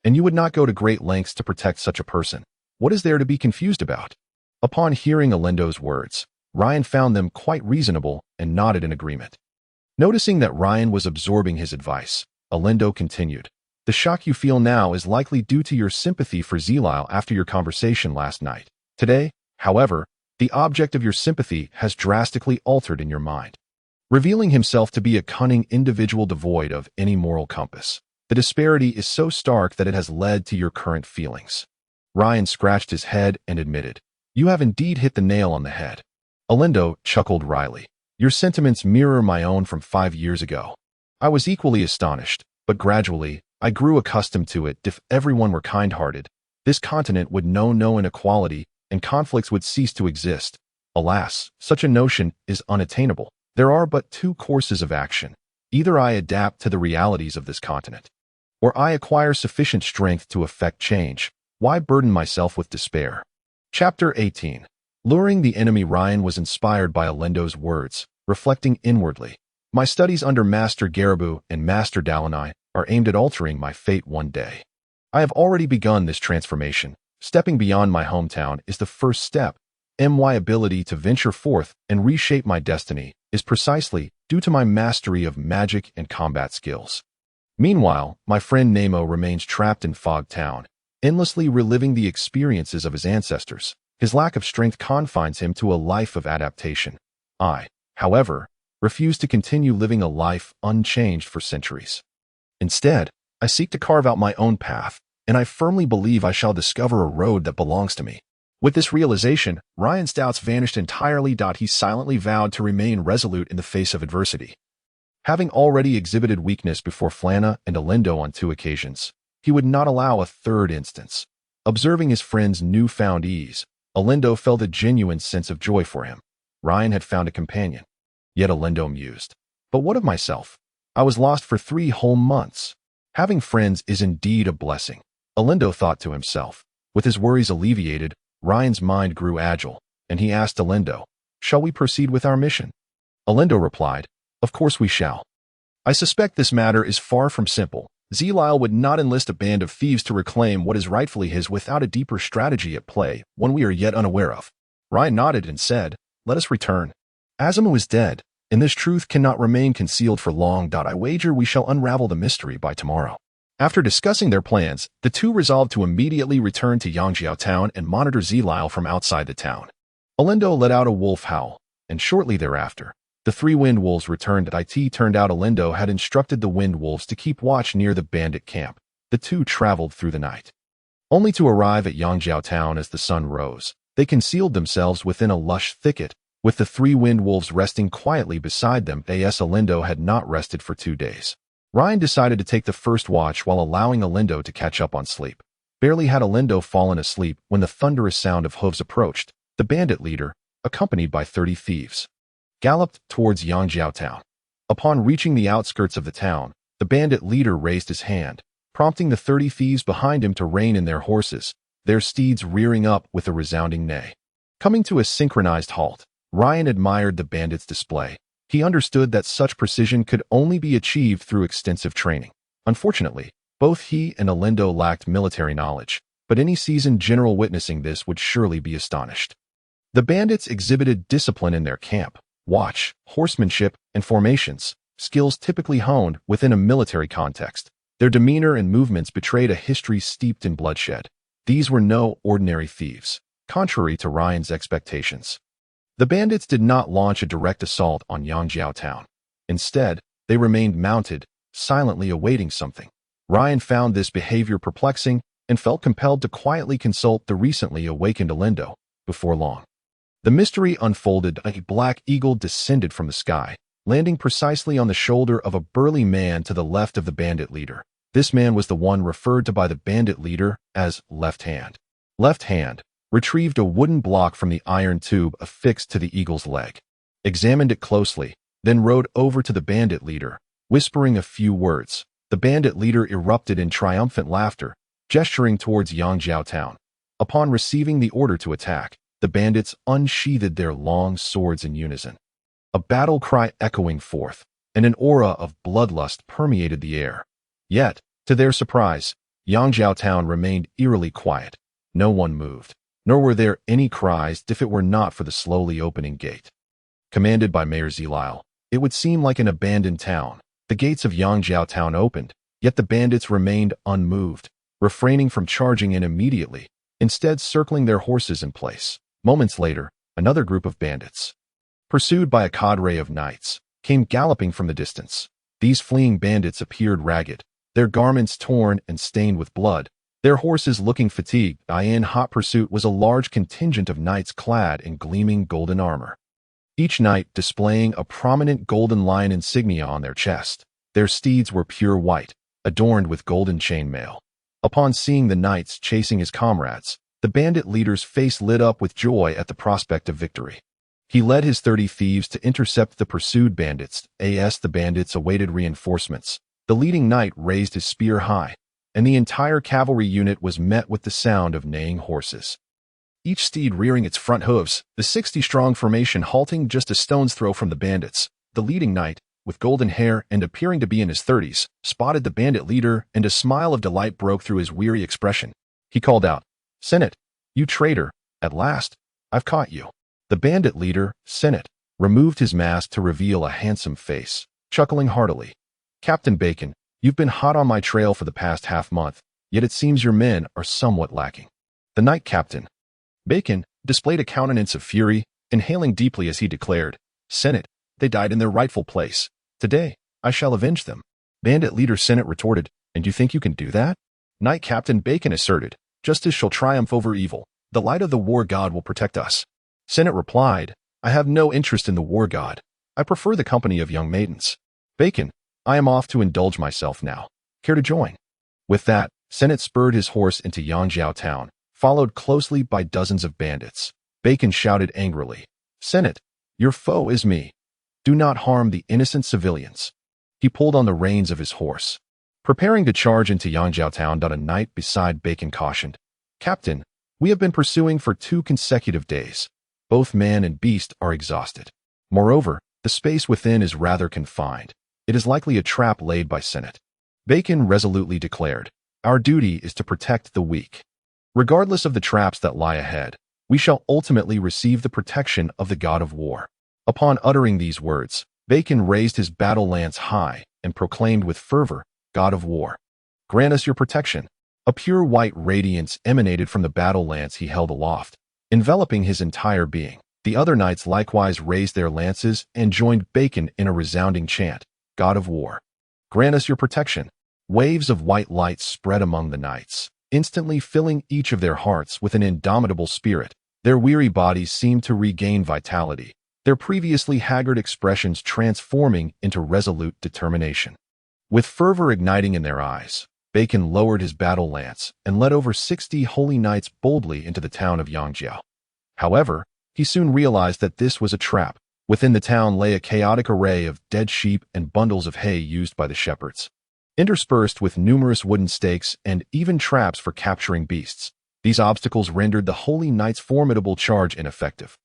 And you would not go to great lengths to protect such a person. What is there to be confused about?" Upon hearing Alindo's words, Ryan found them quite reasonable and nodded in agreement. Noticing that Ryan was absorbing his advice, Alindo continued, "The shock you feel now is likely due to your sympathy for Zelal after your conversation last night. Today, however, the object of your sympathy has drastically altered in your mind, revealing himself to be a cunning individual devoid of any moral compass. The disparity is so stark that it has led to your current feelings." Ryan scratched his head and admitted, "You have indeed hit the nail on the head." Alindo chuckled wryly. "Your sentiments mirror my own from 5 years ago. I was equally astonished, but gradually, I grew accustomed to it. If everyone were kind-hearted, this continent would know no inequality and conflicts would cease to exist. Alas, such a notion is unattainable. There are but 2 courses of action. Either I adapt to the realities of this continent, or I acquire sufficient strength to effect change. Why burden myself with despair?" Chapter 18. Luring the enemy. Ryan was inspired by Alindo's words, reflecting inwardly. "My studies under Master Garibu and Master Dalanai are aimed at altering my fate one day. I have already begun this transformation. Stepping beyond my hometown is the first step. My ability to venture forth and reshape my destiny is precisely due to my mastery of magic and combat skills." Meanwhile, my friend Nemo remains trapped in Fog Town, endlessly reliving the experiences of his ancestors. His lack of strength confines him to a life of adaptation. I, however, refuse to continue living a life unchanged for centuries. Instead, I seek to carve out my own path, and I firmly believe I shall discover a road that belongs to me. With this realization, Ryan's doubts vanished entirely. He silently vowed to remain resolute in the face of adversity. Having already exhibited weakness before Flana and Alindo on 2 occasions, he would not allow a third instance. Observing his friend's newfound ease, Alindo felt a genuine sense of joy for him. Ryan had found a companion. Yet Alindo mused, "But what of myself? I was lost for 3 whole months. Having friends is indeed a blessing." Alindo thought to himself. With his worries alleviated, Ryan's mind grew agile, and he asked Alindo, "Shall we proceed with our mission?" Alindo replied, "Of course we shall. I suspect this matter is far from simple. Zelal would not enlist a band of thieves to reclaim what is rightfully his without a deeper strategy at play, one we are yet unaware of." Ryan nodded and said, "Let us return. Azimu is dead, and this truth cannot remain concealed for long. I wager we shall unravel the mystery by tomorrow." After discussing their plans, the 2 resolved to immediately return to Yangjiao town and monitor Zelal from outside the town. Alindo let out a wolf howl, and shortly thereafter, the 3 wind wolves returned. It turned out Alindo had instructed the wind wolves to keep watch near the bandit camp. The 2 traveled through the night, only to arrive at Yangjiao town as the sun rose. They concealed themselves within a lush thicket, with the 3 wind wolves resting quietly beside them. Alindo had not rested for 2 days. Ryan decided to take the first watch while allowing Alindo to catch up on sleep. Barely had Alindo fallen asleep when the thunderous sound of hooves approached. The bandit leader, accompanied by 30 thieves, galloped towards Yangjiao town. Upon reaching the outskirts of the town, the bandit leader raised his hand, prompting the 30 thieves behind him to rein in their horses, their steeds rearing up with a resounding neigh. Coming to a synchronized halt, Ryan admired the bandits' display. He understood that such precision could only be achieved through extensive training. Unfortunately, both he and Alindo lacked military knowledge, but any seasoned general witnessing this would surely be astonished. The bandits exhibited discipline in their camp, watch, horsemanship, and formations, skills typically honed within a military context. Their demeanor and movements betrayed a history steeped in bloodshed. These were no ordinary thieves, contrary to Ryan's expectations. The bandits did not launch a direct assault on Yangjiao town. Instead, they remained mounted, silently awaiting something. Ryan found this behavior perplexing and felt compelled to quietly consult the recently awakened Alindo. Before long, the mystery unfolded. A black eagle descended from the sky, landing precisely on the shoulder of a burly man to the left of the bandit leader. This man was the one referred to by the bandit leader as Left Hand. Left Hand retrieved a wooden block from the iron tube affixed to the eagle's leg, examined it closely, then rode over to the bandit leader, whispering a few words. The bandit leader erupted in triumphant laughter, gesturing towards Yangjiao town. Upon receiving the order to attack, the bandits unsheathed their long swords in unison. A battle cry echoing forth, and an aura of bloodlust permeated the air. Yet, to their surprise, Yangjiao town remained eerily quiet. No one moved, nor were there any cries if it were not for the slowly opening gate. Commanded by Mayor Zilile, it would seem like an abandoned town. The gates of Yangjiao town opened, yet the bandits remained unmoved, refraining from charging in immediately, instead circling their horses in place. Moments later, another group of bandits, pursued by a cadre of knights, came galloping from the distance. These fleeing bandits appeared ragged, their garments torn and stained with blood, their horses looking fatigued. In hot pursuit was a large contingent of knights clad in gleaming golden armor, each knight displaying a prominent golden lion insignia on their chest. Their steeds were pure white, adorned with golden chainmail. Upon seeing the knights chasing his comrades, the bandit leader's face lit up with joy at the prospect of victory. He led his 30 thieves to intercept the pursued bandits. As the bandits awaited reinforcements, the leading knight raised his spear high, and the entire cavalry unit was met with the sound of neighing horses, each steed rearing its front hooves, the 60-strong formation halting just a stone's throw from the bandits. The leading knight, with golden hair and appearing to be in his 30s, spotted the bandit leader, and a smile of delight broke through his weary expression. He called out, "Senate, you traitor, at last, I've caught you." The bandit leader, Senate, removed his mask to reveal a handsome face, chuckling heartily. "Captain Bacon, you've been hot on my trail for the past half-month, yet it seems your men are somewhat lacking." The knight captain, Bacon, displayed a countenance of fury, inhaling deeply as he declared, "Senate, they died in their rightful place. Today, I shall avenge them." Bandit leader Senate retorted, "And you think you can do that?" Knight captain Bacon asserted, "Justice shall triumph over evil. The light of the war god will protect us." Senate replied, "I have no interest in the war god. I prefer the company of young maidens." Bacon, "I am off to indulge myself now. Care to join?" With that, Senate spurred his horse into Yangjiao town, followed closely by dozens of bandits. Bacon shouted angrily, "Senate, your foe is me. Do not harm the innocent civilians." He pulled on the reins of his horse, preparing to charge into Yangjiao town. A knight beside Bacon cautioned, "Captain, we have been pursuing for 2 consecutive days. Both man and beast are exhausted. Moreover, the space within is rather confined. It is likely a trap laid by Senate." Bacon resolutely declared, "Our duty is to protect the weak. Regardless of the traps that lie ahead, we shall ultimately receive the protection of the god of war." Upon uttering these words, Bacon raised his battle lance high and proclaimed with fervor, "God of war, grant us your protection." A pure white radiance emanated from the battle lance he held aloft, enveloping his entire being. The other knights likewise raised their lances and joined Bacon in a resounding chant, "God of war, grant us your protection." Waves of white light spread among the knights, instantly filling each of their hearts with an indomitable spirit. Their weary bodies seemed to regain vitality, their previously haggard expressions transforming into resolute determination. With fervor igniting in their eyes, Bacon lowered his battle lance and led over 60 holy knights boldly into the town of Yangjiao. However, he soon realized that this was a trap. Within the town lay a chaotic array of dead sheep and bundles of hay used by the shepherds, interspersed with numerous wooden stakes and even traps for capturing beasts. These obstacles rendered the holy knights' formidable charge ineffective.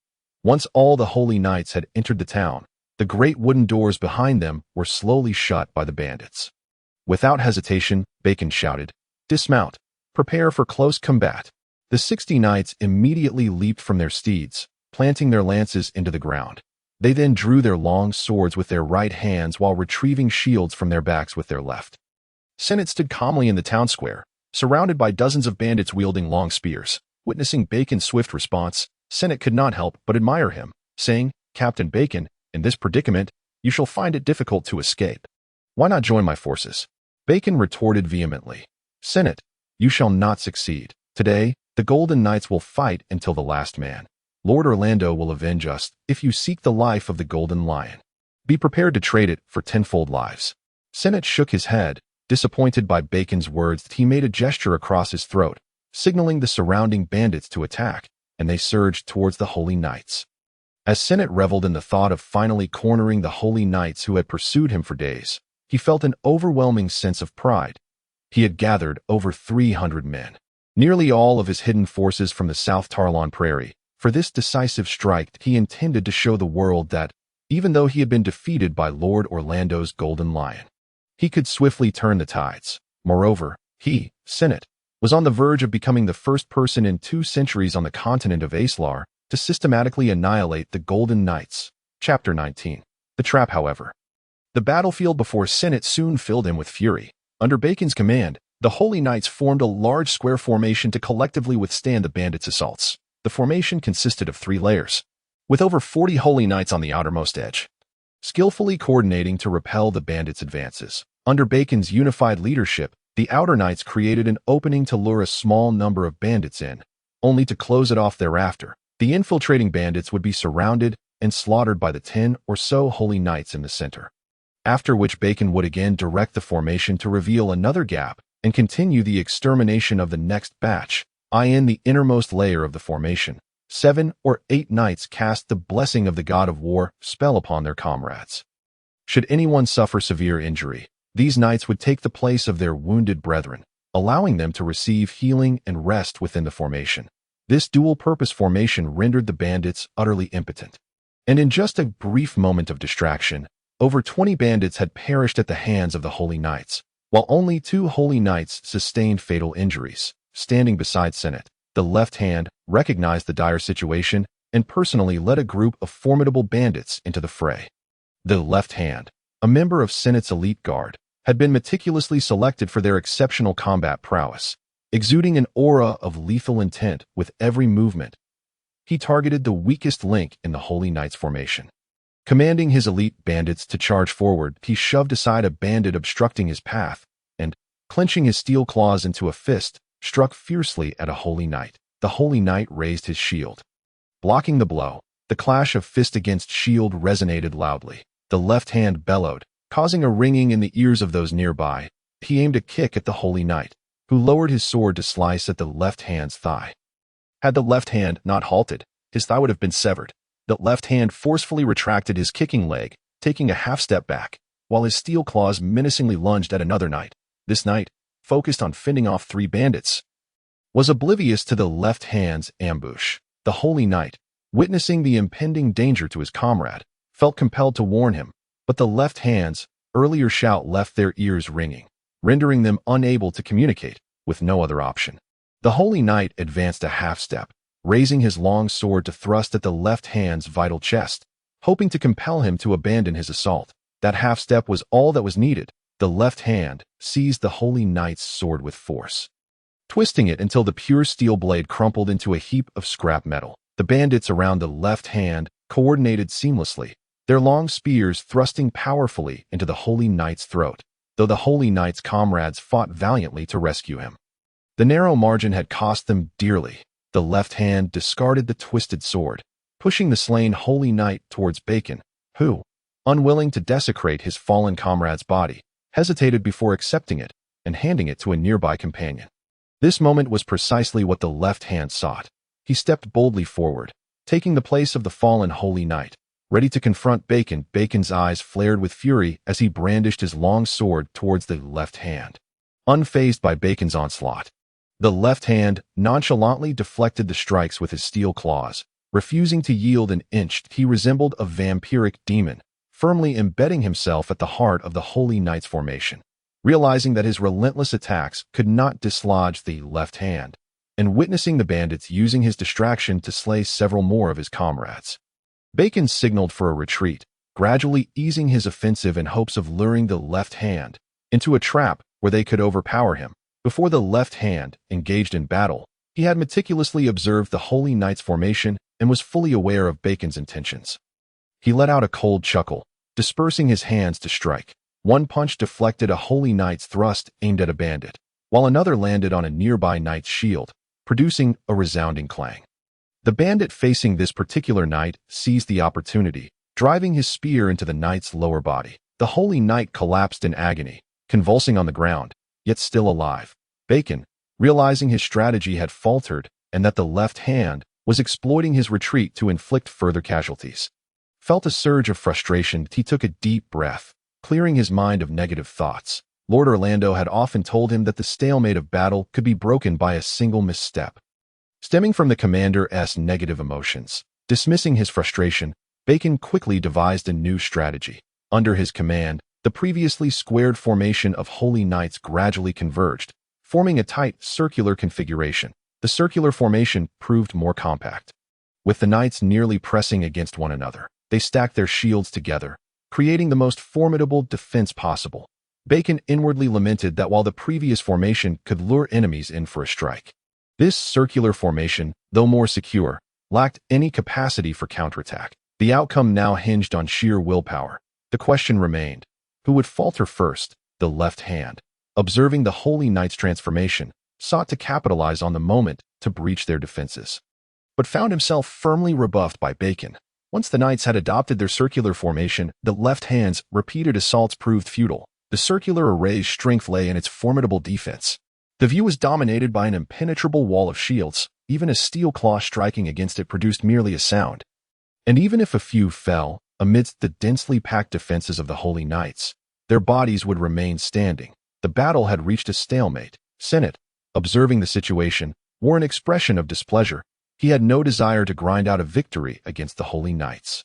Once all the holy knights had entered the town, the great wooden doors behind them were slowly shut by the bandits. Without hesitation, Bacon shouted, "Dismount! Prepare for close combat." The 60 knights immediately leaped from their steeds, planting their lances into the ground. They then drew their long swords with their right hands while retrieving shields from their backs with their left. Senate stood calmly in the town square, surrounded by dozens of bandits wielding long spears. Witnessing Bacon's swift response, Senate could not help but admire him. saying, "Captain Bacon, in this predicament, you shall find it difficult to escape. Why not join my forces?" Bacon retorted vehemently, "Senate, you shall not succeed. Today, the Golden Knights will fight until the last man. Lord Orlando will avenge us if you seek the life of the Golden Lion. Be prepared to trade it for tenfold lives." Senate shook his head, disappointed by Bacon's words. He made a gesture across his throat, signaling the surrounding bandits to attack, and they surged towards the Holy Knights. As Senate reveled in the thought of finally cornering the Holy Knights who had pursued him for days, he felt an overwhelming sense of pride. He had gathered over 300 men, nearly all of his hidden forces from the South Tarlon Prairie. For this decisive strike, he intended to show the world that, even though he had been defeated by Lord Orlando's Golden Lion, he could swiftly turn the tides. Moreover, he, Senate, was on the verge of becoming the first person in 2 centuries on the continent of Aeslar to systematically annihilate the Golden Knights. Chapter 19. The Trap, however. The battlefield before Senate soon filled him with fury. Under Bacon's command, the Holy Knights formed a large square formation to collectively withstand the bandits' assaults. The formation consisted of 3 layers, with over 40 Holy Knights on the outermost edge, skillfully coordinating to repel the bandits' advances. Under Bacon's unified leadership, the outer Knights created an opening to lure a small number of bandits in, only to close it off thereafter. The infiltrating bandits would be surrounded and slaughtered by the 10 or so Holy Knights in the center, after which Bacon would again direct the formation to reveal another gap and continue the extermination of the next batch. In the innermost layer of the formation, 7 or 8 knights cast the blessing of the god of war spell upon their comrades. Should anyone suffer severe injury, these knights would take the place of their wounded brethren, allowing them to receive healing and rest within the formation. This dual-purpose formation rendered the bandits utterly impotent. And in just a brief moment of distraction, over 20 bandits had perished at the hands of the Holy Knights, while only 2 Holy Knights sustained fatal injuries. Standing beside Senate, the left hand recognized the dire situation and personally led a group of formidable bandits into the fray. The left hand, a member of Senate's elite guard, had been meticulously selected for their exceptional combat prowess, exuding an aura of lethal intent with every movement. He targeted the weakest link in the Holy Knights formation. Commanding his elite bandits to charge forward, he shoved aside a bandit obstructing his path and, clenching his steel claws into a fist, struck fiercely at a Holy Knight. The Holy Knight raised his shield, blocking the blow. The clash of fist against shield resonated loudly. The left hand bellowed, causing a ringing in the ears of those nearby. He aimed a kick at the Holy Knight, who lowered his sword to slice at the left hand's thigh. Had the left hand not halted, his thigh would have been severed. The left hand forcefully retracted his kicking leg, taking a half step back, while his steel claws menacingly lunged at another knight. This knight, focused on fending off 3 bandits, was oblivious to the left hand's ambush. The Holy Knight, witnessing the impending danger to his comrade, felt compelled to warn him, but the left hand's earlier shout left their ears ringing, rendering them unable to communicate, with no other option. The Holy Knight advanced a half step, raising his long sword to thrust at the left hand's vital chest, hoping to compel him to abandon his assault. That half step was all that was needed. The left hand seized the Holy Knight's sword with force, twisting it until the pure steel blade crumpled into a heap of scrap metal. The bandits around the left hand coordinated seamlessly, their long spears thrusting powerfully into the Holy Knight's throat, though the Holy Knight's comrades fought valiantly to rescue him. The narrow margin had cost them dearly. The left hand discarded the twisted sword, pushing the slain Holy Knight towards Bacon, who, unwilling to desecrate his fallen comrade's body, hesitated before accepting it and handing it to a nearby companion. This moment was precisely what the left hand sought. He stepped boldly forward, taking the place of the fallen Holy Knight, ready to confront Bacon. Bacon's eyes flared with fury as he brandished his long sword towards the left hand. Unfazed by Bacon's onslaught, the left hand nonchalantly deflected the strikes with his steel claws, refusing to yield an inch. He resembled a vampiric demon, firmly embedding himself at the heart of the Holy Knight's formation. Realizing that his relentless attacks could not dislodge the left hand, and witnessing the bandits using his distraction to slay several more of his comrades, Bacon signaled for a retreat, gradually easing his offensive in hopes of luring the left hand into a trap where they could overpower him. Before the left hand engaged in battle, He had meticulously observed the Holy Knight's formation and was fully aware of Bacon's intentions. He let out a cold chuckle, dispersing his hands to strike. One punch deflected a Holy Knight's thrust aimed at a bandit, while another landed on a nearby knight's shield, producing a resounding clang. The bandit facing this particular knight seized the opportunity, driving his spear into the knight's lower body. The Holy Knight collapsed in agony, convulsing on the ground, yet still alive. Bacon, realizing his strategy had faltered and that the left hand was exploiting his retreat to inflict further casualties, felt a surge of frustration. He took a deep breath, clearing his mind of negative thoughts. Lord Orlando had often told him that the stalemate of battle could be broken by a single misstep. Stemming from the commander's negative emotions, dismissing his frustration, Bacon quickly devised a new strategy. Under his command, the previously squared formation of Holy Knights gradually converged, forming a tight, circular configuration. The circular formation proved more compact. With the knights nearly pressing against one another, they stacked their shields together, creating the most formidable defense possible. Bacon inwardly lamented that while the previous formation could lure enemies in for a strike, this circular formation, though more secure, lacked any capacity for counterattack. The outcome now hinged on sheer willpower. The question remained, who would falter first? The left hand, observing the Holy Knight's transformation, sought to capitalize on the moment to breach their defenses, but found himself firmly rebuffed by Bacon. Once the knights had adopted their circular formation, the left hand's repeated assaults proved futile. The circular array's strength lay in its formidable defense. The view was dominated by an impenetrable wall of shields. Even a steel claw striking against it produced merely a sound. And even if a few fell, amidst the densely packed defenses of the Holy Knights, their bodies would remain standing. The battle had reached a stalemate. Senate, observing the situation, wore an expression of displeasure. He had no desire to grind out a victory against the Holy Knights.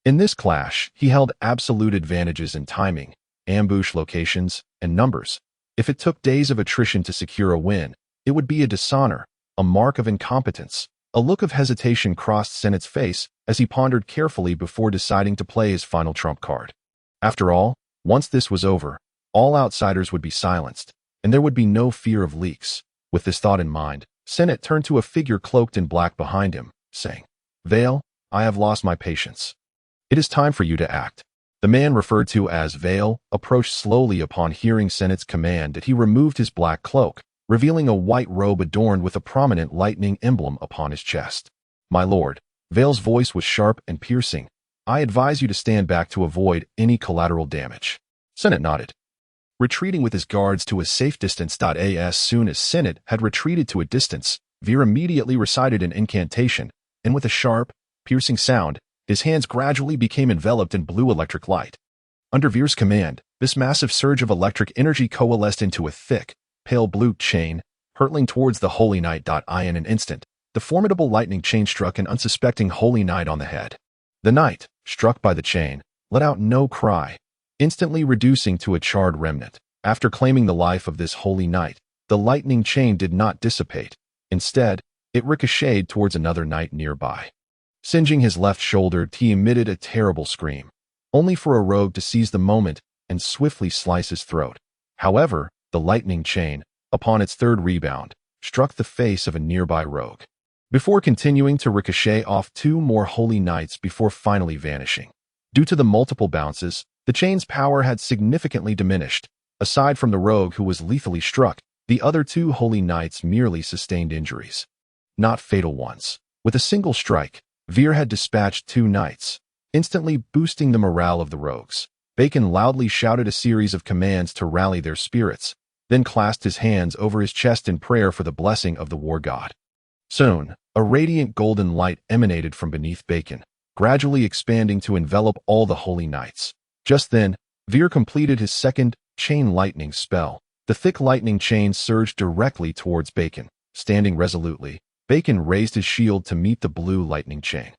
In this clash, he held absolute advantages in timing, ambush locations, and numbers. If it took days of attrition to secure a win, it would be a dishonor, a mark of incompetence. A look of hesitation crossed Senate's face as he pondered carefully before deciding to play his final trump card. After all, once this was over, all outsiders would be silenced, and there would be no fear of leaks. With this thought in mind, Senate turned to a figure cloaked in black behind him, saying, "Vale, I have lost my patience. It is time for you to act." The man referred to as Vale approached slowly. Upon hearing Senate's command that he removed his black cloak, revealing a white robe adorned with a prominent lightning emblem upon his chest. "My lord," Vale's voice was sharp and piercing, "I advise you to stand back to avoid any collateral damage." Senate nodded, retreating with his guards to a safe distance. As soon as Senate had retreated to a distance, Veer immediately recited an incantation, and with a sharp, piercing sound, his hands gradually became enveloped in blue electric light. Under Veer's command, this massive surge of electric energy coalesced into a thick, pale blue chain, hurtling towards the Holy Knight. In an instant, the formidable lightning chain struck an unsuspecting Holy Knight on the head. The knight, struck by the chain, let out no cry, instantly reducing to a charred remnant. After claiming the life of this Holy Knight, the lightning chain did not dissipate. Instead, it ricocheted towards another knight nearby. Singeing his left shoulder, he emitted a terrible scream, only for a rogue to seize the moment and swiftly slice his throat. However, the lightning chain, upon its third rebound, struck the face of a nearby rogue, before continuing to ricochet off two more Holy Knights before finally vanishing. Due to the multiple bounces, the chain's power had significantly diminished. Aside from the rogue who was lethally struck, the other two Holy Knights merely sustained injuries, not fatal ones. With a single strike, Veer had dispatched two knights, instantly boosting the morale of the rogues. Bacon loudly shouted a series of commands to rally their spirits, then clasped his hands over his chest in prayer for the blessing of the war god. Soon, a radiant golden light emanated from beneath Bacon, gradually expanding to envelop all the Holy Knights. Just then, Veer completed his second chain lightning spell. The thick lightning chain surged directly towards Bacon. Standing resolutely, Bacon raised his shield to meet the blue lightning chain,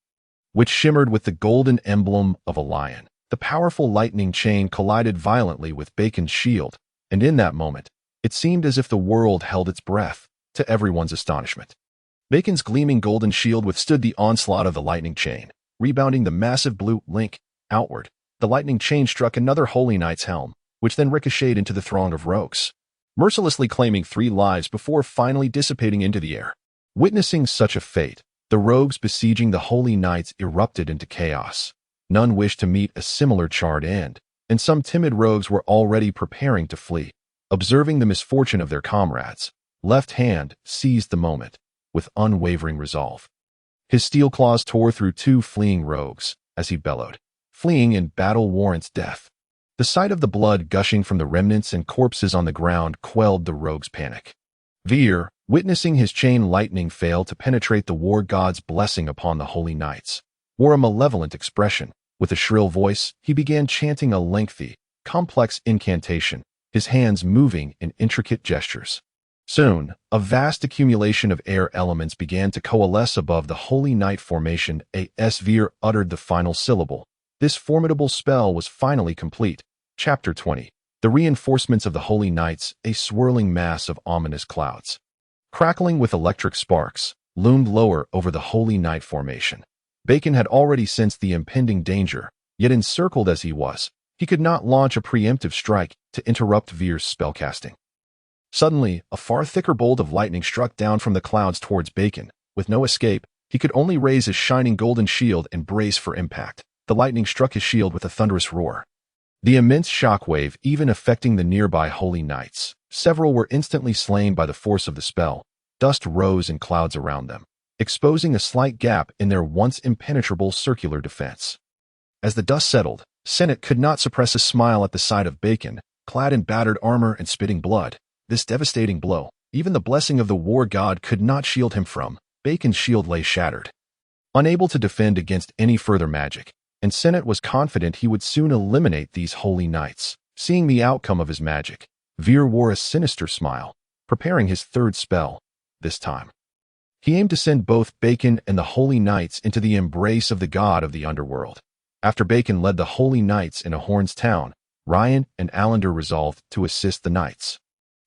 which shimmered with the golden emblem of a lion. The powerful lightning chain collided violently with Bacon's shield, and in that moment, it seemed as if the world held its breath, to everyone's astonishment. Bacon's gleaming golden shield withstood the onslaught of the lightning chain, rebounding the massive blue link outward. The lightning chain struck another Holy Knight's helm, which then ricocheted into the throng of rogues, mercilessly claiming 3 lives before finally dissipating into the air. Witnessing such a fate, the rogues besieging the Holy Knights erupted into chaos. None wished to meet a similar charred end, and some timid rogues were already preparing to flee. Observing the misfortune of their comrades, Left Hand seized the moment with unwavering resolve. His steel claws tore through two fleeing rogues as he bellowed, "Fleeing in battle warrants death." The sight of the blood gushing from the remnants and corpses on the ground quelled the rogue's panic. Vir, witnessing his chain lightning fail to penetrate the war god's blessing upon the Holy Knights, wore a malevolent expression. With a shrill voice, he began chanting a lengthy, complex incantation, his hands moving in intricate gestures. Soon, a vast accumulation of air elements began to coalesce above the Holy Knight formation. As Vir uttered the final syllable, this formidable spell was finally complete. Chapter 20. The reinforcements of the Holy Knights, a swirling mass of ominous clouds, crackling with electric sparks, loomed lower over the Holy Knight formation. Bacon had already sensed the impending danger, yet encircled as he was, he could not launch a preemptive strike to interrupt Vir's spellcasting. Suddenly, a far thicker bolt of lightning struck down from the clouds towards Bacon. With no escape, he could only raise his shining golden shield and brace for impact. The lightning struck his shield with a thunderous roar, the immense shockwave even affecting the nearby Holy Knights. Several were instantly slain by the force of the spell. Dust rose in clouds around them, exposing a slight gap in their once impenetrable circular defense. As the dust settled, Senate could not suppress a smile at the sight of Bacon, clad in battered armor and spitting blood. This devastating blow, even the blessing of the war god could not shield him from. Bacon's shield lay shattered, unable to defend against any further magic, and Senate was confident he would soon eliminate these Holy Knights. Seeing the outcome of his magic, Vir wore a sinister smile, preparing his third spell. This time, he aimed to send both Bacon and the Holy Knights into the embrace of the god of the underworld. After Bacon led the Holy Knights into Horn's Town, Ryan and Allender resolved to assist the Knights.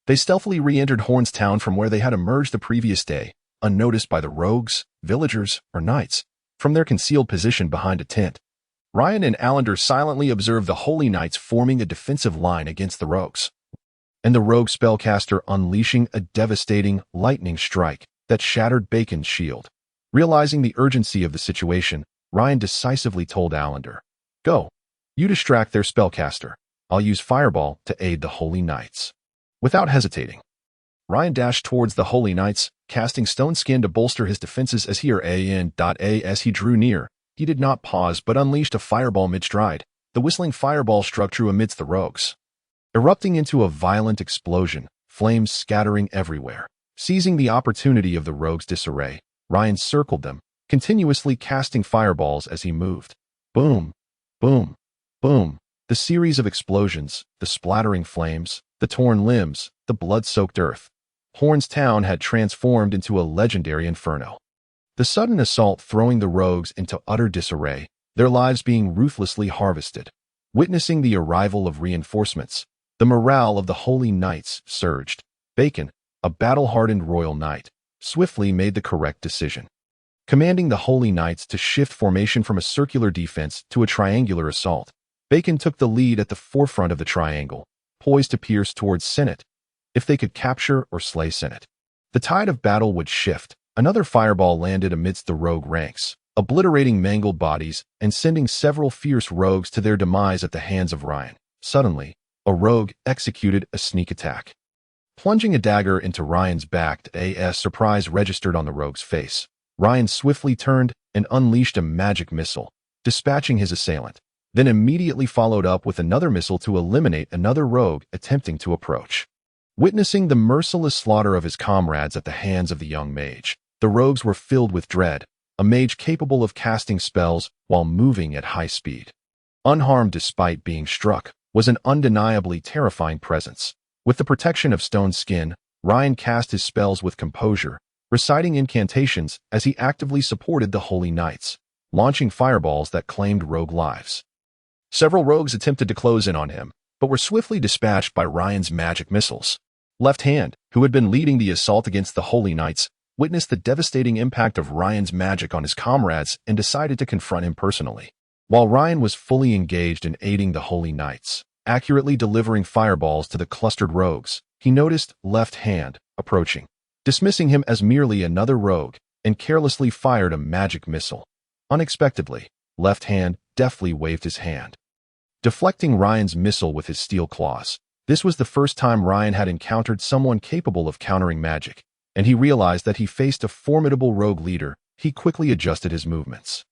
They stealthily re-entered Horn's Town from where they had emerged the previous day, unnoticed by the rogues, villagers, or knights, from their concealed position behind a tent. Ryan and Allender silently observed the Holy Knights forming a defensive line against the rogues, and the rogue spellcaster unleashing a devastating lightning strike that shattered Bacon's shield. Realizing the urgency of the situation, Ryan decisively told Allender, "Go. You distract their spellcaster. I'll use Fireball to aid the Holy Knights." Without hesitating, Ryan dashed towards the Holy Knights, casting Stone Skin to bolster his defenses as he drew near. He did not pause but unleashed a fireball mid-stride. The whistling fireball struck true amidst the rogues, erupting into a violent explosion, flames scattering everywhere. Seizing the opportunity of the rogues' disarray, Ryan circled them, continuously casting fireballs as he moved. Boom, boom, boom. The series of explosions, the splattering flames, the torn limbs, the blood-soaked earth. Horn's Town had transformed into a legendary inferno. The sudden assault throwing the rogues into utter disarray, their lives being ruthlessly harvested. Witnessing the arrival of reinforcements, the morale of the Holy Knights surged. Bacon, a battle-hardened royal knight, swiftly made the correct decision, commanding the Holy Knights to shift formation from a circular defense to a triangular assault. Bacon took the lead at the forefront of the triangle, poised to pierce towards Senate. If they could capture or slay Senate, the tide of battle would shift. Another fireball landed amidst the rogue ranks, obliterating mangled bodies and sending several fierce rogues to their demise at the hands of Ryan. Suddenly, a rogue executed a sneak attack, plunging a dagger into Ryan's back. As surprise registered on the rogue's face, Ryan swiftly turned and unleashed a magic missile, dispatching his assailant, then immediately followed up with another missile to eliminate another rogue attempting to approach. Witnessing the merciless slaughter of his comrades at the hands of the young mage, the rogues were filled with dread. A mage capable of casting spells while moving at high speed, unharmed despite being struck, was an undeniably terrifying presence. With the protection of Stone Skin, Ryan cast his spells with composure, reciting incantations as he actively supported the Holy Knights, launching fireballs that claimed rogue lives. Several rogues attempted to close in on him, but were swiftly dispatched by Ryan's magic missiles. Left Hand, who had been leading the assault against the Holy Knights, witnessed the devastating impact of Ryan's magic on his comrades and decided to confront him personally. While Ryan was fully engaged in aiding the Holy Knights, accurately delivering fireballs to the clustered rogues, he noticed Left Hand approaching. dismissing him as merely another rogue, and carelessly fired a magic missile. Unexpectedly, Left Hand deftly waved his hand, deflecting Ryan's missile with his steel claws. This was the first time Ryan had encountered someone capable of countering magic, and he realized that he faced a formidable rogue leader. He quickly adjusted his movements,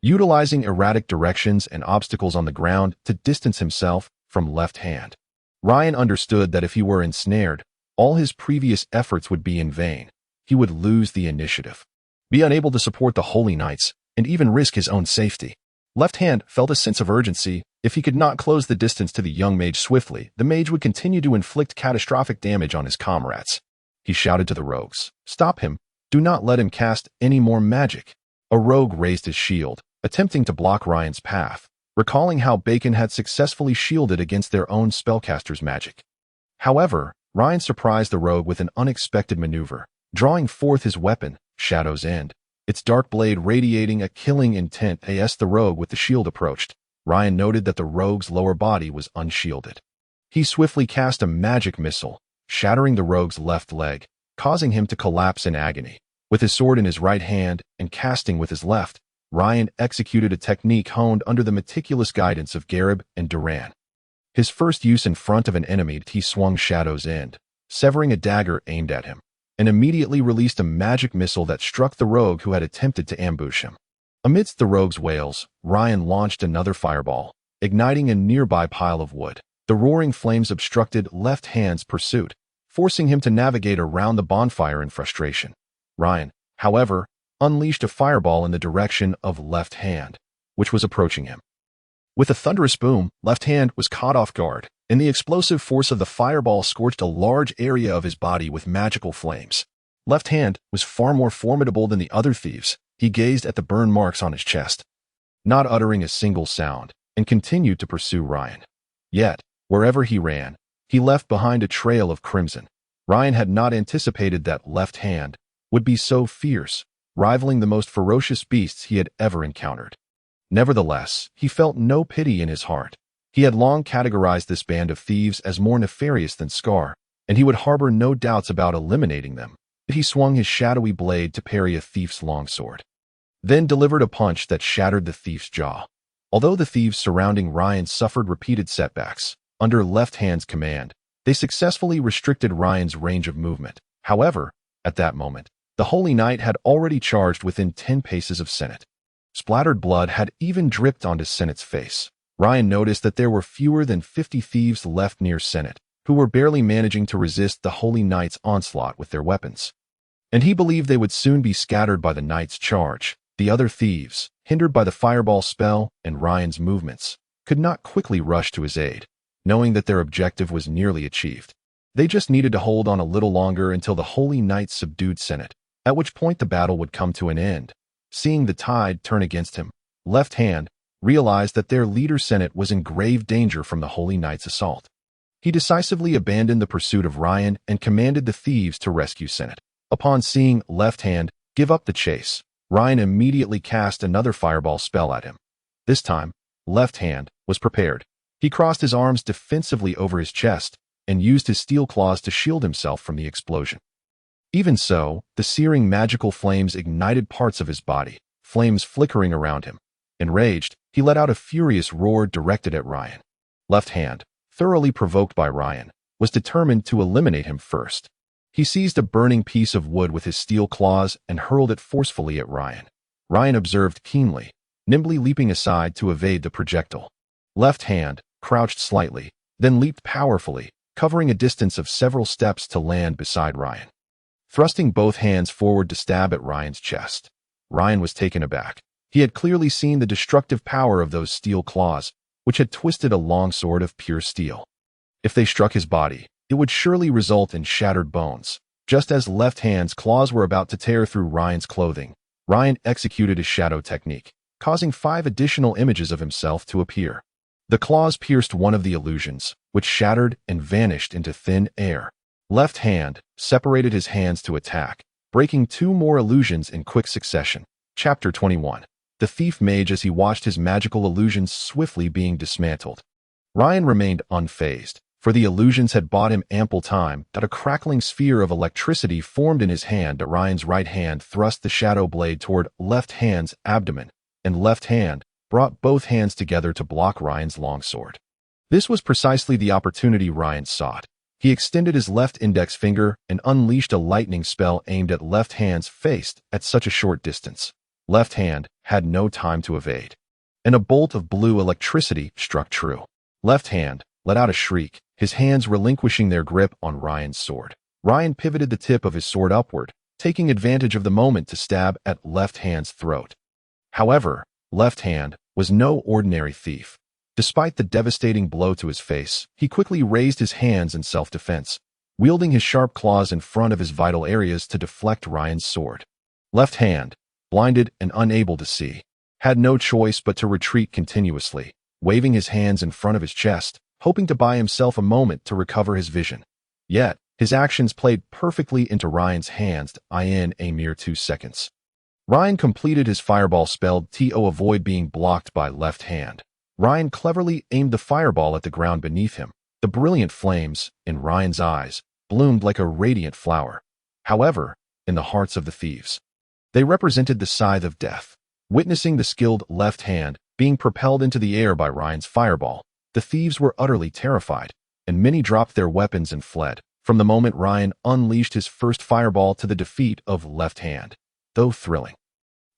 utilizing erratic directions and obstacles on the ground to distance himself from Left Hand. Ryan understood that if he were ensnared, all his previous efforts would be in vain. He would lose the initiative, be unable to support the Holy Knights, and even risk his own safety. Left Hand felt a sense of urgency. If he could not close the distance to the young mage swiftly, the mage would continue to inflict catastrophic damage on his comrades. He shouted to the rogues, "Stop him! Do not let him cast any more magic." A rogue raised his shield, attempting to block Ryan's path, recalling how Bacon had successfully shielded against their own spellcaster's magic. However, Ryan surprised the rogue with an unexpected maneuver, drawing forth his weapon, Shadow's End, its dark blade radiating a killing intent. As the rogue with the shield approached, Ryan noted that the rogue's lower body was unshielded. He swiftly cast a magic missile, shattering the rogue's left leg, causing him to collapse in agony. With his sword in his right hand and casting with his left, Ryan executed a technique honed under the meticulous guidance of Garib and Duran. His first use in front of an enemy, he swung Shadow's End, severing a dagger aimed at him, and immediately released a magic missile that struck the rogue who had attempted to ambush him. Amidst the rogue's wails, Ryan launched another fireball, igniting a nearby pile of wood. The roaring flames obstructed Left Hand's pursuit, forcing him to navigate around the bonfire in frustration. Ryan, however, unleashed a fireball in the direction of Left Hand, which was approaching him. With a thunderous boom, Left Hand was caught off guard, and the explosive force of the fireball scorched a large area of his body with magical flames. Left Hand was far more formidable than the other thieves. He gazed at the burn marks on his chest, not uttering a single sound, and continued to pursue Ryan. Yet, wherever he ran, he left behind a trail of crimson. Ryan had not anticipated that Left Hand would be so fierce, rivaling the most ferocious beasts he had ever encountered. Nevertheless, he felt no pity in his heart. He had long categorized this band of thieves as more nefarious than Scar, and he would harbor no doubts about eliminating them. But he swung his shadowy blade to parry a thief's longsword, then delivered a punch that shattered the thief's jaw. Although the thieves surrounding Ryan suffered repeated setbacks, under Left Hand's command, they successfully restricted Ryan's range of movement. However, at that moment, the Holy Knight had already charged within 10 paces of Senate. Splattered blood had even dripped onto Senate's face. Ryan noticed that there were fewer than 50 thieves left near Senate, who were barely managing to resist the Holy Knight's onslaught with their weapons. And he believed they would soon be scattered by the Knight's charge. The other thieves, hindered by the fireball spell and Ryan's movements, could not quickly rush to his aid, knowing that their objective was nearly achieved. They just needed to hold on a little longer until the Holy Knight subdued Senate, at which point the battle would come to an end. Seeing the tide turn against him, Left Hand realized that their leader Senate was in grave danger from the Holy Knight's assault. He decisively abandoned the pursuit of Ryan and commanded the thieves to rescue Senate. Upon seeing Left Hand give up the chase, Ryan immediately cast another fireball spell at him. This time, Left Hand was prepared. He crossed his arms defensively over his chest and used his steel claws to shield himself from the explosion. Even so, the searing magical flames ignited parts of his body, flames flickering around him. Enraged, he let out a furious roar directed at Ryan. Left Hand, thoroughly provoked by Ryan, was determined to eliminate him first. He seized a burning piece of wood with his steel claws and hurled it forcefully at Ryan. Ryan observed keenly, nimbly leaping aside to evade the projectile. Left Hand crouched slightly, then leaped powerfully, covering a distance of several steps to land beside Ryan, thrusting both hands forward to stab at Ryan's chest. Ryan was taken aback. He had clearly seen the destructive power of those steel claws, which had twisted a longsword of pure steel. If they struck his body, it would surely result in shattered bones. Just as Left Hand's claws were about to tear through Ryan's clothing, Ryan executed his shadow technique, causing 5 additional images of himself to appear. The claws pierced one of the illusions, which shattered and vanished into thin air. Left Hand separated his hands to attack, breaking 2 more illusions in quick succession. Chapter 21. The Thief Mage as he watched his magical illusions swiftly being dismantled. Ryan remained unfazed, for the illusions had bought him ample time, that a crackling sphere of electricity formed in his hand. Ryan's right hand thrust the shadow blade toward left hand's abdomen, and left hand brought both hands together to block Ryan's longsword. This was precisely the opportunity Ryan sought. He extended his left index finger and unleashed a lightning spell aimed at left hand's face at such a short distance. Left hand had no time to evade, and a bolt of blue electricity struck true. Left hand let out a shriek, his hands relinquishing their grip on Ryan's sword. Ryan pivoted the tip of his sword upward, taking advantage of the moment to stab at left hand's throat. However, left hand was no ordinary thief. Despite the devastating blow to his face, he quickly raised his hands in self-defense, wielding his sharp claws in front of his vital areas to deflect Ryan's sword. Left hand, blinded and unable to see, had no choice but to retreat continuously, waving his hands in front of his chest, hoping to buy himself a moment to recover his vision. Yet, his actions played perfectly into Ryan's hands in a mere 2 seconds. Ryan completed his fireball spell to avoid being blocked by left hand. Ryan cleverly aimed the fireball at the ground beneath him. The brilliant flames, in Ryan's eyes, bloomed like a radiant flower. However, in the hearts of the thieves, they represented the scythe of death. Witnessing the skilled left hand being propelled into the air by Ryan's fireball, the thieves were utterly terrified, and many dropped their weapons and fled. From the moment Ryan unleashed his first fireball to the defeat of left hand, though thrilling,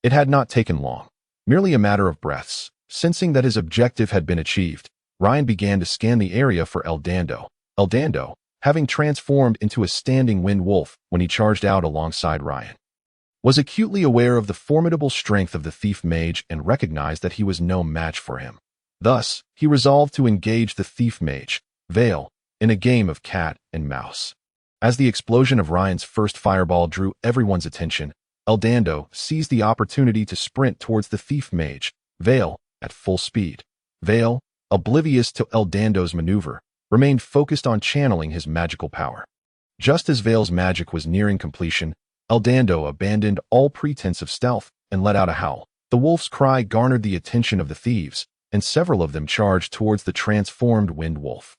it had not taken long. Merely a matter of breaths. Sensing that his objective had been achieved, Ryan began to scan the area for Eldando. Eldando, having transformed into a standing wind wolf when he charged out alongside Ryan, was acutely aware of the formidable strength of the thief mage and recognized that he was no match for him. Thus, he resolved to engage the thief mage, Vale, in a game of cat and mouse. As the explosion of Ryan's first fireball drew everyone's attention, Eldando seized the opportunity to sprint towards the thief mage, Vale, at full speed. Vale, oblivious to Eldando's maneuver, remained focused on channeling his magical power. Just as Vale's magic was nearing completion, Eldando abandoned all pretense of stealth and let out a howl. The wolf's cry garnered the attention of the thieves, and several of them charged towards the transformed wind wolf.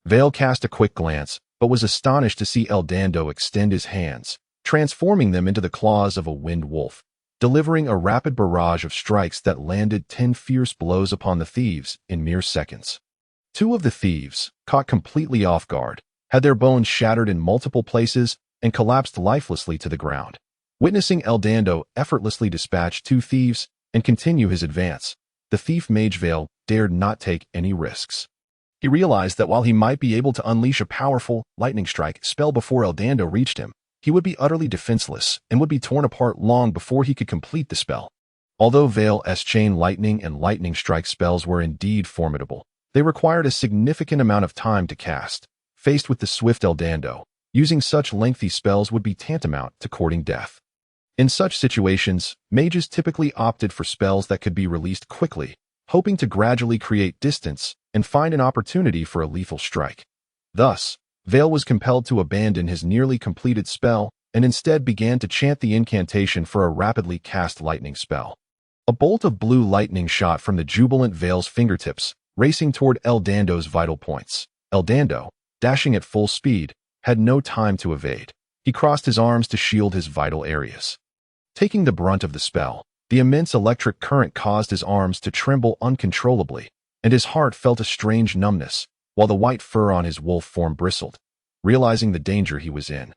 Vale cast a quick glance, but was astonished to see Eldando extend his hands, transforming them into the claws of a wind wolf, delivering a rapid barrage of strikes that landed 10 fierce blows upon the thieves in mere seconds. 2 of the thieves, caught completely off guard, had their bones shattered in multiple places and collapsed lifelessly to the ground. Witnessing Eldando effortlessly dispatch 2 thieves and continue his advance, the thief mage Vale dared not take any risks. He realized that while he might be able to unleash a powerful lightning strike spell before Eldando reached him, he would be utterly defenseless and would be torn apart long before he could complete the spell. Although Vale's chain lightning and lightning strike spells were indeed formidable, they required a significant amount of time to cast. Faced with the swift Eldando, using such lengthy spells would be tantamount to courting death. In such situations, mages typically opted for spells that could be released quickly, hoping to gradually create distance and find an opportunity for a lethal strike. Thus, Vale was compelled to abandon his nearly completed spell and instead began to chant the incantation for a rapidly cast lightning spell. A bolt of blue lightning shot from the jubilant Vale's fingertips, racing toward Eldando's vital points. Eldando, dashing at full speed, had no time to evade. He crossed his arms to shield his vital areas. Taking the brunt of the spell, the immense electric current caused his arms to tremble uncontrollably, and his heart felt a strange numbness, while the white fur on his wolf form bristled, realizing the danger he was in.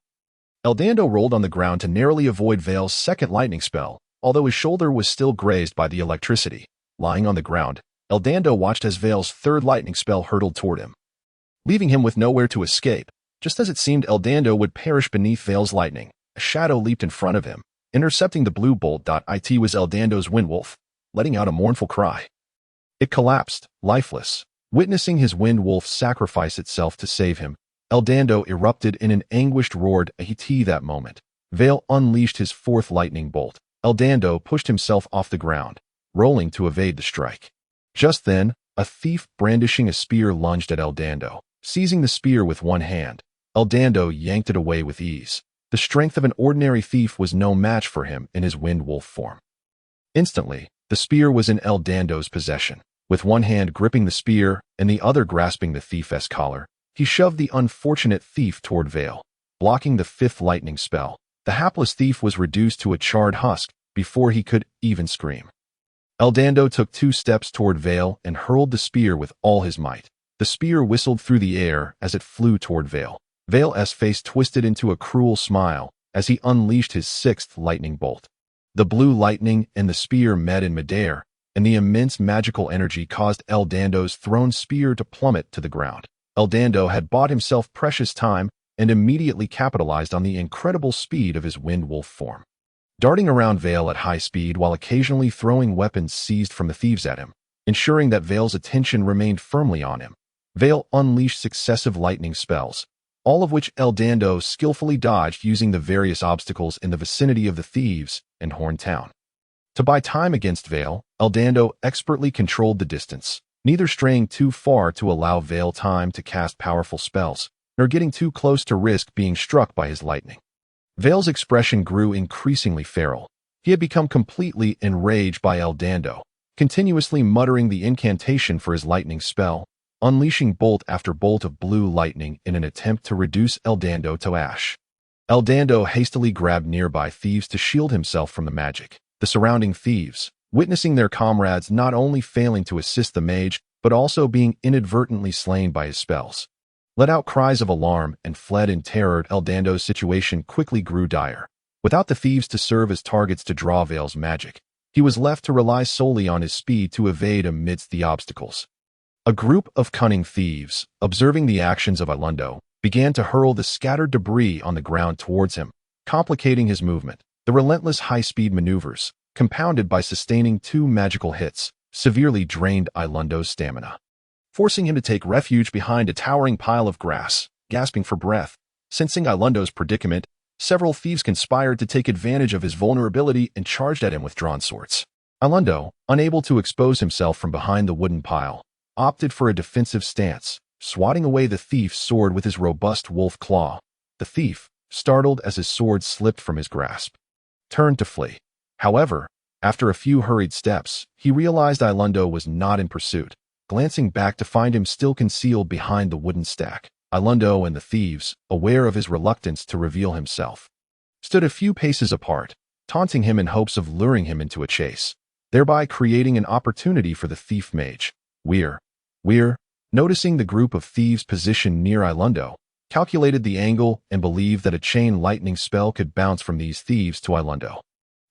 Eldando rolled on the ground to narrowly avoid Vale's second lightning spell, although his shoulder was still grazed by the electricity. Lying on the ground, Eldando watched as Vale's third lightning spell hurtled toward him, leaving him with nowhere to escape. Just as it seemed Eldando would perish beneath Vale's lightning, a shadow leaped in front of him, intercepting the blue bolt. It was Eldando's windwolf, letting out a mournful cry. It collapsed, lifeless. Witnessing his wind wolf sacrifice itself to save him, Eldando erupted in an anguished roar. That moment, Vale unleashed his fourth lightning bolt. Eldando pushed himself off the ground, rolling to evade the strike. Just then, a thief brandishing a spear lunged at Eldando. Seizing the spear with one hand, Eldando yanked it away with ease. The strength of an ordinary thief was no match for him in his wind wolf form. Instantly, the spear was in Eldando's possession. With one hand gripping the spear and the other grasping the thief's collar, He shoved the unfortunate thief toward Vale, blocking the fifth lightning spell. The hapless thief was reduced to a charred husk before he could even scream. Eldando took 2 steps toward Vale and hurled the spear with all his might. The spear whistled through the air as it flew toward Vale. Vale's face twisted into a cruel smile as he unleashed his 6th lightning bolt. The blue lightning and the spear met in midair, and the immense magical energy caused Eldando's thrown spear to plummet to the ground. Eldando had bought himself precious time and immediately capitalized on the incredible speed of his wind wolf form. Darting around Vale at high speed while occasionally throwing weapons seized from the thieves at him, ensuring that Vale's attention remained firmly on him, Vale unleashed successive lightning spells, all of which Eldando skillfully dodged using the various obstacles in the vicinity of the thieves and Horn Town. To buy time against Vale, Eldando expertly controlled the distance, neither straying too far to allow Vale time to cast powerful spells, nor getting too close to risk being struck by his lightning. Vale's expression grew increasingly feral. He had become completely enraged by Eldando, continuously muttering the incantation for his lightning spell, unleashing bolt after bolt of blue lightning in an attempt to reduce Eldando to ash. Eldando hastily grabbed nearby thieves to shield himself from the magic. The surrounding thieves, witnessing their comrades not only failing to assist the mage, but also being inadvertently slain by his spells, let out cries of alarm and fled in terror. Eldando's situation quickly grew dire. Without the thieves to serve as targets to draw Vale's magic, he was left to rely solely on his speed to evade amidst the obstacles. A group of cunning thieves, observing the actions of Eldando, began to hurl the scattered debris on the ground towards him, complicating his movement. The relentless high-speed maneuvers, compounded by sustaining 2 magical hits, severely drained Elando's stamina, forcing him to take refuge behind a towering pile of grass, gasping for breath. Sensing Elando's predicament, several thieves conspired to take advantage of his vulnerability and charged at him with drawn swords. Elando, unable to expose himself from behind the wooden pile, opted for a defensive stance, swatting away the thief's sword with his robust wolf claw. The thief, startled as his sword slipped from his grasp, turned to flee. However, after a few hurried steps, he realized Eilando was not in pursuit, glancing back to find him still concealed behind the wooden stack. Eilando and the thieves, aware of his reluctance to reveal himself, stood a few paces apart, taunting him in hopes of luring him into a chase, thereby creating an opportunity for the thief mage. Weir, noticing the group of thieves positioned near Eilando, calculated the angle and believed that a chain lightning spell could bounce from these thieves to Eilando,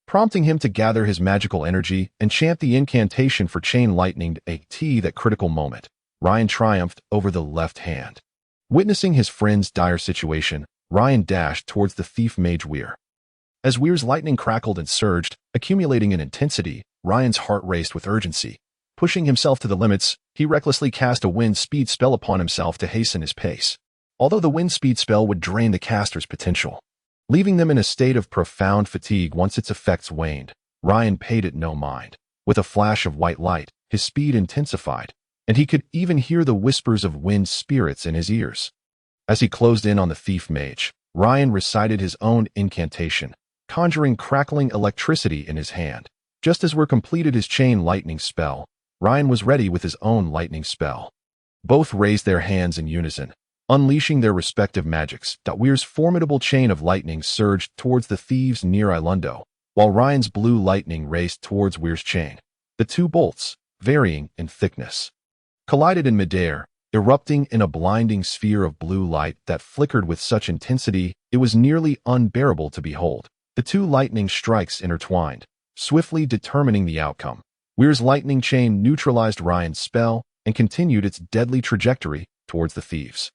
prompting him to gather his magical energy and chant the incantation for chain lightning at that critical moment. Ryan triumphed over the left hand. Witnessing his friend's dire situation, Ryan dashed towards the thief mage Weir. As Weir's lightning crackled and surged, accumulating in intensity, Ryan's heart raced with urgency. Pushing himself to the limits, he recklessly cast a wind speed spell upon himself to hasten his pace. Although the wind speed spell would drain the caster's potential, leaving them in a state of profound fatigue once its effects waned, Ryan paid it no mind. With a flash of white light, his speed intensified, and he could even hear the whispers of wind spirits in his ears. As he closed in on the thief mage, Ryan recited his own incantation, conjuring crackling electricity in his hand. Just as Weir completed his chain lightning spell, Ryan was ready with his own lightning spell. Both raised their hands in unison, unleashing their respective magics. Weir's formidable chain of lightning surged towards the thieves near Eilando, while Ryan's blue lightning raced towards Weir's chain. The 2 bolts, varying in thickness, collided in midair, erupting in a blinding sphere of blue light that flickered with such intensity it was nearly unbearable to behold. The 2 lightning strikes intertwined, swiftly determining the outcome. Weir's lightning chain neutralized Ryan's spell and continued its deadly trajectory towards the thieves.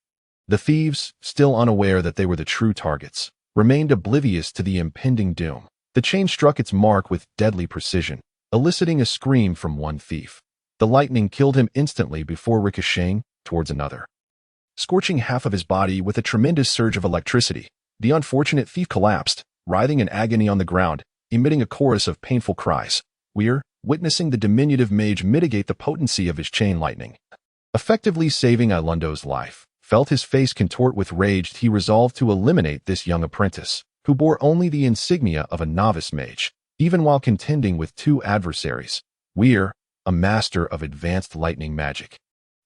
The thieves, still unaware that they were the true targets, remained oblivious to the impending doom. The chain struck its mark with deadly precision, eliciting a scream from one thief. The lightning killed him instantly before ricocheting towards another, scorching half of his body with a tremendous surge of electricity. The unfortunate thief collapsed, writhing in agony on the ground, emitting a chorus of painful cries. Weir, witnessing the diminutive mage mitigate the potency of his chain lightning, effectively saving Eilando's life, felt his face contort with rage. He resolved to eliminate this young apprentice, who bore only the insignia of a novice mage, even while contending with 2 adversaries. Weir, a master of advanced lightning magic,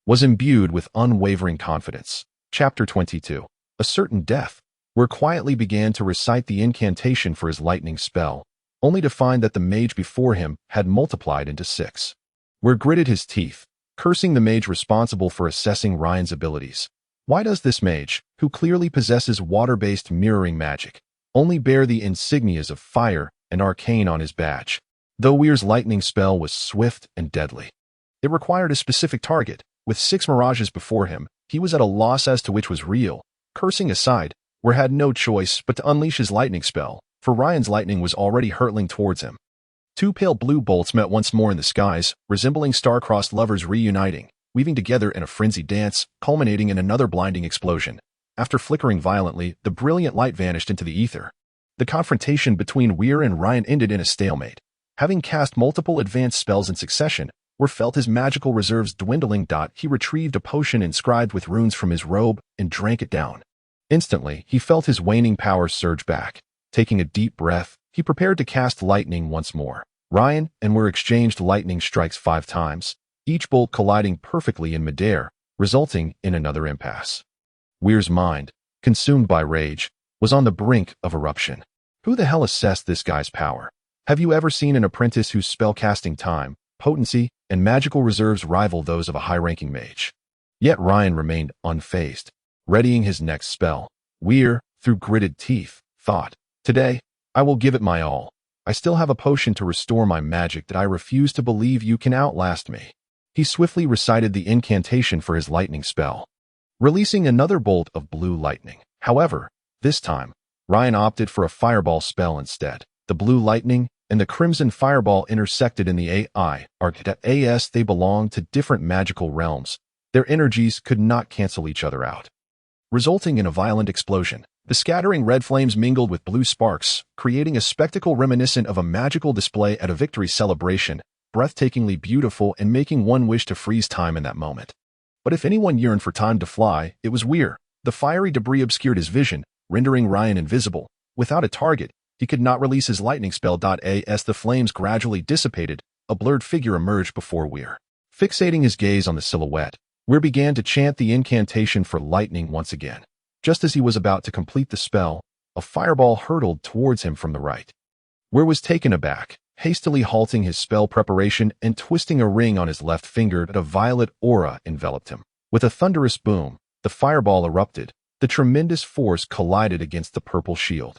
was imbued with unwavering confidence. Chapter 22. A Certain Death, where quietly began to recite the incantation for his lightning spell, only to find that the mage before him had multiplied into 6. Where gritted his teeth, cursing the mage responsible for assessing Ryan's abilities. Why does this mage, who clearly possesses water-based mirroring magic, only bear the insignias of fire and arcane on his badge? Though Weir's lightning spell was swift and deadly, it required a specific target. With 6 mirages before him, he was at a loss as to which was real. Cursing aside, Weir had no choice but to unleash his lightning spell, for Ryan's lightning was already hurtling towards him. 2 pale blue bolts met once more in the skies, resembling star-crossed lovers reuniting, weaving together in a frenzied dance, culminating in another blinding explosion. After flickering violently, the brilliant light vanished into the ether. The confrontation between Weir and Ryan ended in a stalemate. Having cast multiple advanced spells in succession, Weir felt his magical reserves dwindling. He retrieved a potion inscribed with runes from his robe and drank it down. Instantly, he felt his waning power surge back. Taking a deep breath, he prepared to cast lightning once more. Ryan and Weir exchanged lightning strikes 5 times, each bolt colliding perfectly in midair, resulting in another impasse. Weir's mind, consumed by rage, was on the brink of eruption. Who the hell assessed this guy's power? Have you ever seen an apprentice whose spellcasting time, potency, and magical reserves rival those of a high-ranking mage? Yet Ryan remained unfazed, readying his next spell. Weir, through gritted teeth, thought, "Today, I will give it my all. I still have a potion to restore my magic that I refuse to believe you can outlast me." He swiftly recited the incantation for his lightning spell, releasing another bolt of blue lightning. However, this time, Ryan opted for a fireball spell instead. The blue lightning and the crimson fireball intersected in the embarked. They belonged to different magical realms. Their energies could not cancel each other out, resulting in a violent explosion. The scattering red flames mingled with blue sparks, creating a spectacle reminiscent of a magical display at a victory celebration, breathtakingly beautiful and making one wish to freeze time in that moment. But if anyone yearned for time to fly, it was Weir. The fiery debris obscured his vision, rendering Ryan invisible. Without a target, he could not release his lightning spell. As the flames gradually dissipated, a blurred figure emerged before Weir. Fixating his gaze on the silhouette, Weir began to chant the incantation for lightning once again. Just as he was about to complete the spell, a fireball hurtled towards him from the right. Weir was taken aback, hastily halting his spell preparation and twisting a ring on his left finger. A violet aura enveloped him. With a thunderous boom, the fireball erupted. The tremendous force collided against the purple shield,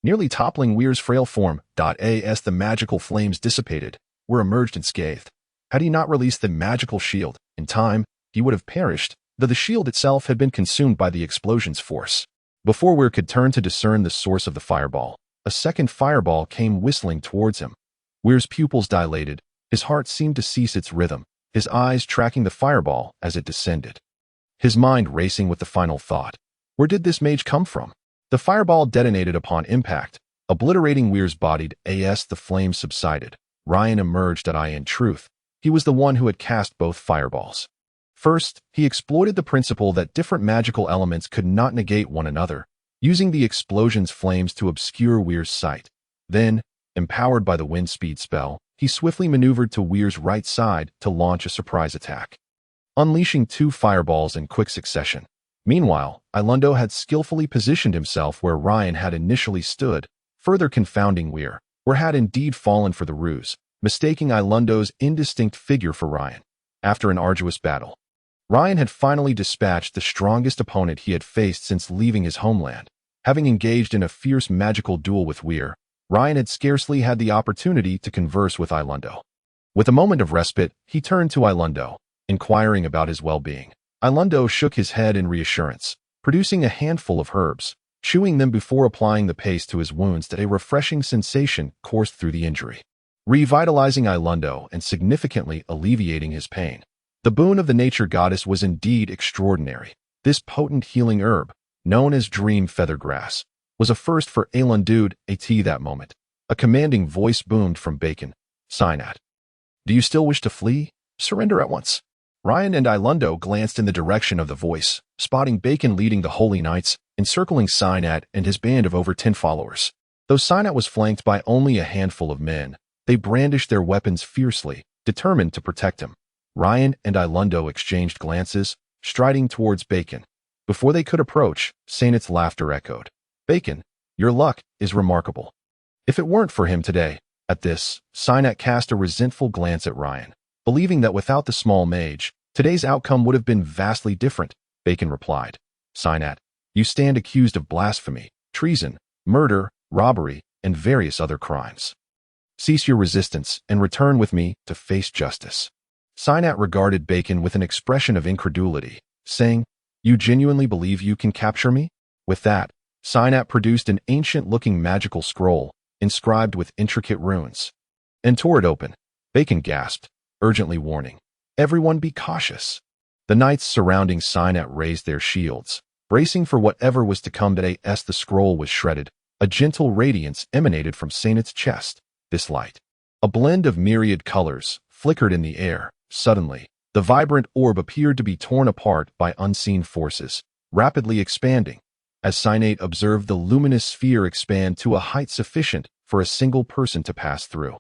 nearly toppling Weir's frail form. As the magical flames dissipated, Weir emerged unscathed. Had he not released the magical shield in time, he would have perished, though the shield itself had been consumed by the explosion's force. Before Weir could turn to discern the source of the fireball, a second fireball came whistling towards him. Weir's pupils dilated, his heart seemed to cease its rhythm, his eyes tracking the fireball as it descended. His mind racing with the final thought, where did this mage come from? The fireball detonated upon impact, obliterating Weir's body. As the flames subsided, Ryan emerged. In truth, he was the one who had cast both fireballs. First, he exploited the principle that different magical elements could not negate one another, using the explosion's flames to obscure Weir's sight. Then, empowered by the wind speed spell, he swiftly maneuvered to Weir's right side to launch a surprise attack, unleashing 2 fireballs in quick succession. Meanwhile, Ilundo had skillfully positioned himself where Ryan had initially stood, further confounding Weir. Weir had indeed fallen for the ruse, mistaking Ilundo's indistinct figure for Ryan. After an arduous battle, Ryan had finally dispatched the strongest opponent he had faced since leaving his homeland. Having engaged in a fierce magical duel with Weir, Ryan had scarcely had the opportunity to converse with Ilundo. With a moment of respite, he turned to Ilundo, inquiring about his well-being. Ilundo shook his head in reassurance, producing a handful of herbs, chewing them before applying the paste to his wounds. A refreshing sensation coursed through the injury, revitalizing Ilundo and significantly alleviating his pain. The boon of the nature goddess was indeed extraordinary. This potent healing herb, known as dream feathergrass, was a first for Ilundo. That moment, a commanding voice boomed from Bacon. Sinat. Do you still wish to flee? Surrender at once. Ryan and Ilundo glanced in the direction of the voice, spotting Bacon leading the Holy Knights, encircling Sinat and his band of over 10 followers. Though Sinat was flanked by only a handful of men, they brandished their weapons fiercely, determined to protect him. Ryan and Ilundo exchanged glances, striding towards Bacon. Before they could approach, Sainet's laughter echoed. Bacon, your luck is remarkable. If it weren't for him today. At this, Sainet cast a resentful glance at Ryan, believing that without the small mage, today's outcome would have been vastly different. Bacon replied. Sainet, you stand accused of blasphemy, treason, murder, robbery, and various other crimes. Cease your resistance and return with me to face justice. Sainet regarded Bacon with an expression of incredulity, saying, You genuinely believe you can capture me? With that, Sainet produced an ancient-looking magical scroll, inscribed with intricate runes, and tore it open. Bacon gasped, urgently warning, Everyone be cautious. The knights surrounding Sainet raised their shields, bracing for whatever was to come. As the scroll was shredded, a gentle radiance emanated from Sainet's chest. This light, a blend of myriad colors, flickered in the air. Suddenly, the vibrant orb appeared to be torn apart by unseen forces, rapidly expanding. As Sainet observed the luminous sphere expand to a height sufficient for a single person to pass through.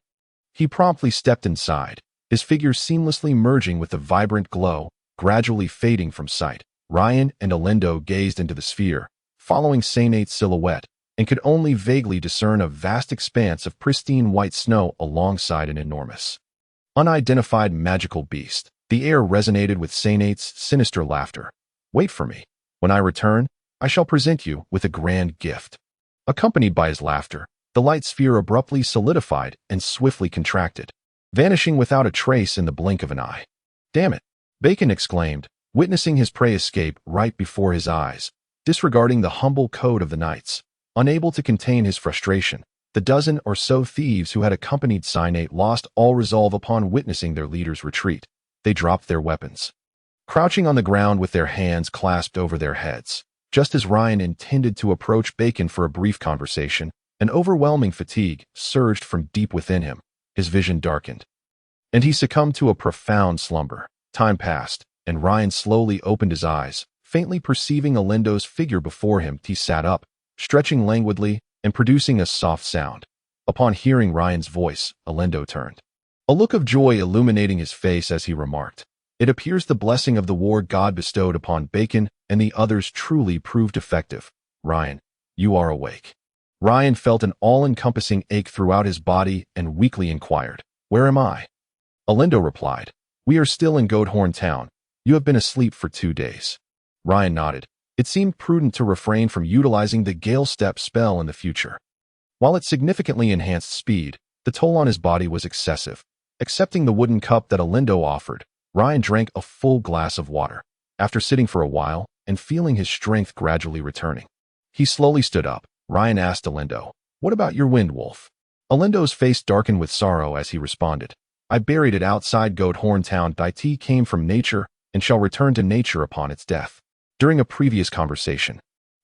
He promptly stepped inside, his figure seamlessly merging with the vibrant glow, gradually fading from sight. Ryan and Alindo gazed into the sphere, following Sainet's silhouette, and could only vaguely discern a vast expanse of pristine white snow alongside an enormous, unidentified magical beast. The air resonated with Sainet's sinister laughter. Wait for me. When I return, I shall present you with a grand gift. Accompanied by his laughter, the light sphere abruptly solidified and swiftly contracted, vanishing without a trace in the blink of an eye. Damn it! Bacon exclaimed, witnessing his prey escape right before his eyes, disregarding the humble code of the knights. Unable to contain his frustration, the dozen or so thieves who had accompanied Sainet lost all resolve upon witnessing their leader's retreat. They dropped their weapons, crouching on the ground with their hands clasped over their heads. Just as Ryan intended to approach Bacon for a brief conversation, an overwhelming fatigue surged from deep within him. His vision darkened, and he succumbed to a profound slumber. Time passed, and Ryan slowly opened his eyes, faintly perceiving Alindo's figure before him. He sat up, stretching languidly and producing a soft sound. Upon hearing Ryan's voice, Alindo turned, a look of joy illuminating his face as he remarked, It appears the blessing of the war God bestowed upon Bacon and the others truly proved effective. Ryan, you are awake. Ryan felt an all-encompassing ache throughout his body and weakly inquired, Where am I? Alindo replied, We are still in Goathorn Town. You have been asleep for 2 days. Ryan nodded. It seemed prudent to refrain from utilizing the Gale Step spell in the future. While it significantly enhanced speed, the toll on his body was excessive. Accepting the wooden cup that Alindo offered, Ryan drank a full glass of water. After sitting for a while and feeling his strength gradually returning, he slowly stood up. Ryan asked Alindo, What about your wind, Wolf? Alindo's face darkened with sorrow as he responded, I buried it outside Goathorn Town. It came from nature and shall return to nature upon its death. During a previous conversation,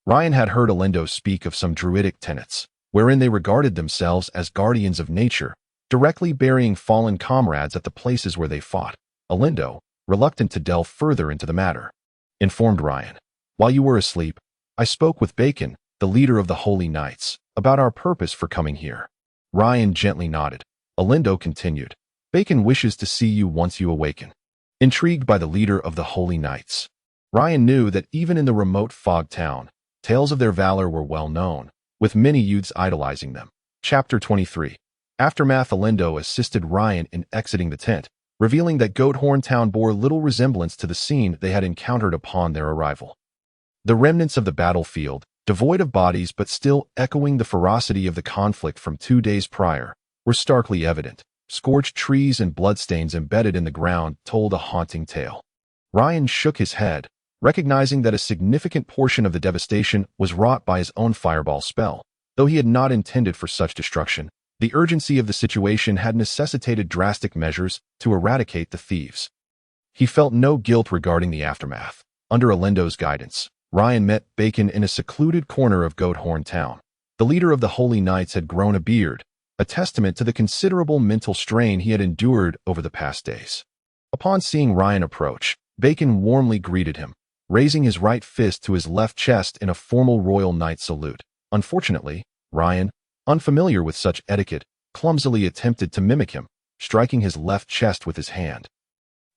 Ryan had heard Alindo speak of some druidic tenets, wherein they regarded themselves as guardians of nature, directly burying fallen comrades at the places where they fought. Alindo, reluctant to delve further into the matter, informed Ryan, While you were asleep, I spoke with Bacon, the leader of the Holy Knights, about our purpose for coming here. Ryan gently nodded. Alindo continued, Bacon wishes to see you once you awaken. Intrigued by the leader of the Holy Knights, Ryan knew that even in the remote fog town, tales of their valor were well known, with many youths idolizing them. Chapter 23. Aftermath. Alindo assisted Ryan in exiting the tent, revealing that Goathorn Town bore little resemblance to the scene they had encountered upon their arrival. The remnants of the battlefield, devoid of bodies but still echoing the ferocity of the conflict from 2 days prior, were starkly evident. Scorched trees and bloodstains embedded in the ground told a haunting tale. Ryan shook his head, recognizing that a significant portion of the devastation was wrought by his own fireball spell. Though he had not intended for such destruction, the urgency of the situation had necessitated drastic measures to eradicate the thieves. He felt no guilt regarding the aftermath. Under Alindo's guidance, Ryan met Bacon in a secluded corner of Goathorn Town. The leader of the Holy Knights had grown a beard, a testament to the considerable mental strain he had endured over the past days. Upon seeing Ryan approach, Bacon warmly greeted him, raising his right fist to his left chest in a formal royal knight salute. Unfortunately, Ryan, unfamiliar with such etiquette, clumsily attempted to mimic him, striking his left chest with his hand,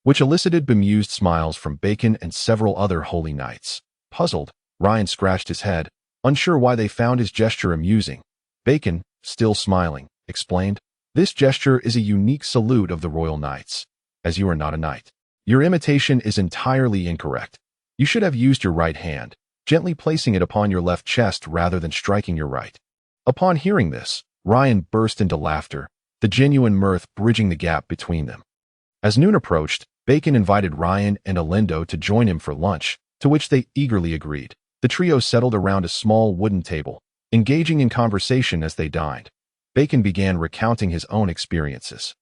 which elicited bemused smiles from Bacon and several other Holy Knights. Puzzled, Ryan scratched his head, unsure why they found his gesture amusing. Bacon, still smiling, explained, "This gesture is a unique salute of the Royal Knights. As you are not a knight, your imitation is entirely incorrect. You should have used your right hand, gently placing it upon your left chest rather than striking your right." Upon hearing this, Ryan burst into laughter, the genuine mirth bridging the gap between them. As noon approached, Bacon invited Ryan and Alindo to join him for lunch, to which they eagerly agreed. The trio settled around a small wooden table, engaging in conversation as they dined. Bacon began recounting his own experiences.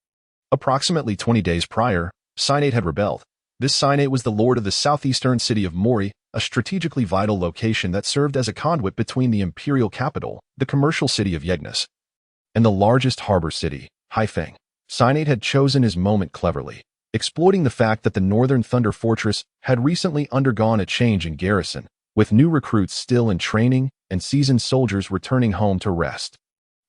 Approximately 20 days prior, Sinate had rebelled. This Sinate was the lord of the southeastern city of Mori, a strategically vital location that served as a conduit between the imperial capital, the commercial city of Yegnes, and the largest harbor city, Haifeng. Sinate had chosen his moment cleverly, exploiting the fact that the northern Thunder Fortress had recently undergone a change in garrison, with new recruits still in training and seasoned soldiers returning home to rest.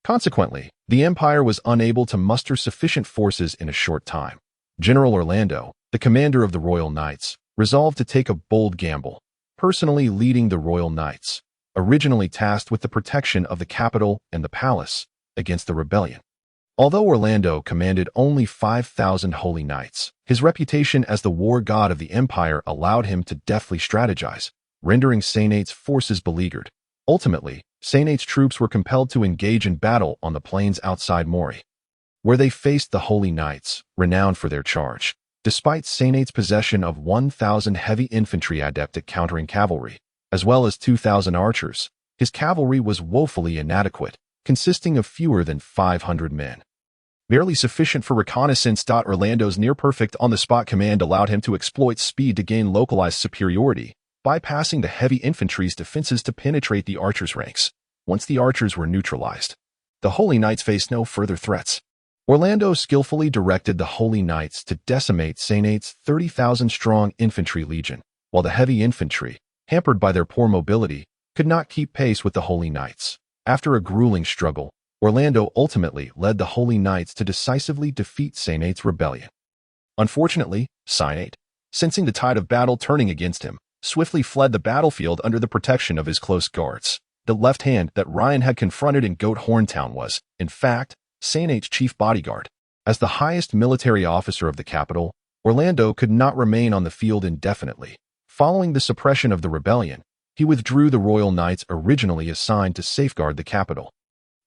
Consequently, the Empire was unable to muster sufficient forces in a short time. General Orlando, the commander of the Royal Knights, resolved to take a bold gamble, personally leading the Royal Knights, originally tasked with the protection of the capital and the palace, against the rebellion. Although Orlando commanded only 5,000 holy knights, his reputation as the war god of the Empire allowed him to deftly strategize, rendering Sanate's forces beleaguered. Ultimately, Sanate's troops were compelled to engage in battle on the plains outside Mori, where they faced the holy knights, renowned for their charge. Despite Sanate's possession of 1,000 heavy infantry adept at countering cavalry, as well as 2,000 archers, his cavalry was woefully inadequate, consisting of fewer than 500 men. Barely sufficient for reconnaissance. Orlando's near-perfect on-the-spot command allowed him to exploit speed to gain localized superiority, bypassing the heavy infantry's defenses to penetrate the archers' ranks. Once the archers were neutralized, the Holy Knights faced no further threats. Orlando skillfully directed the Holy Knights to decimate Sanate's 30,000-strong infantry legion, while the heavy infantry, hampered by their poor mobility, could not keep pace with the Holy Knights. After a grueling struggle, Orlando ultimately led the Holy Knights to decisively defeat Sanate's rebellion. Unfortunately, Sinate, sensing the tide of battle turning against him, swiftly fled the battlefield under the protection of his close guards. The left hand that Ryan had confronted in Goat Horn Town was, in fact, Sanate's chief bodyguard. As the highest military officer of the capital, Orlando could not remain on the field indefinitely. Following the suppression of the rebellion, he withdrew the Royal Knights originally assigned to safeguard the capital,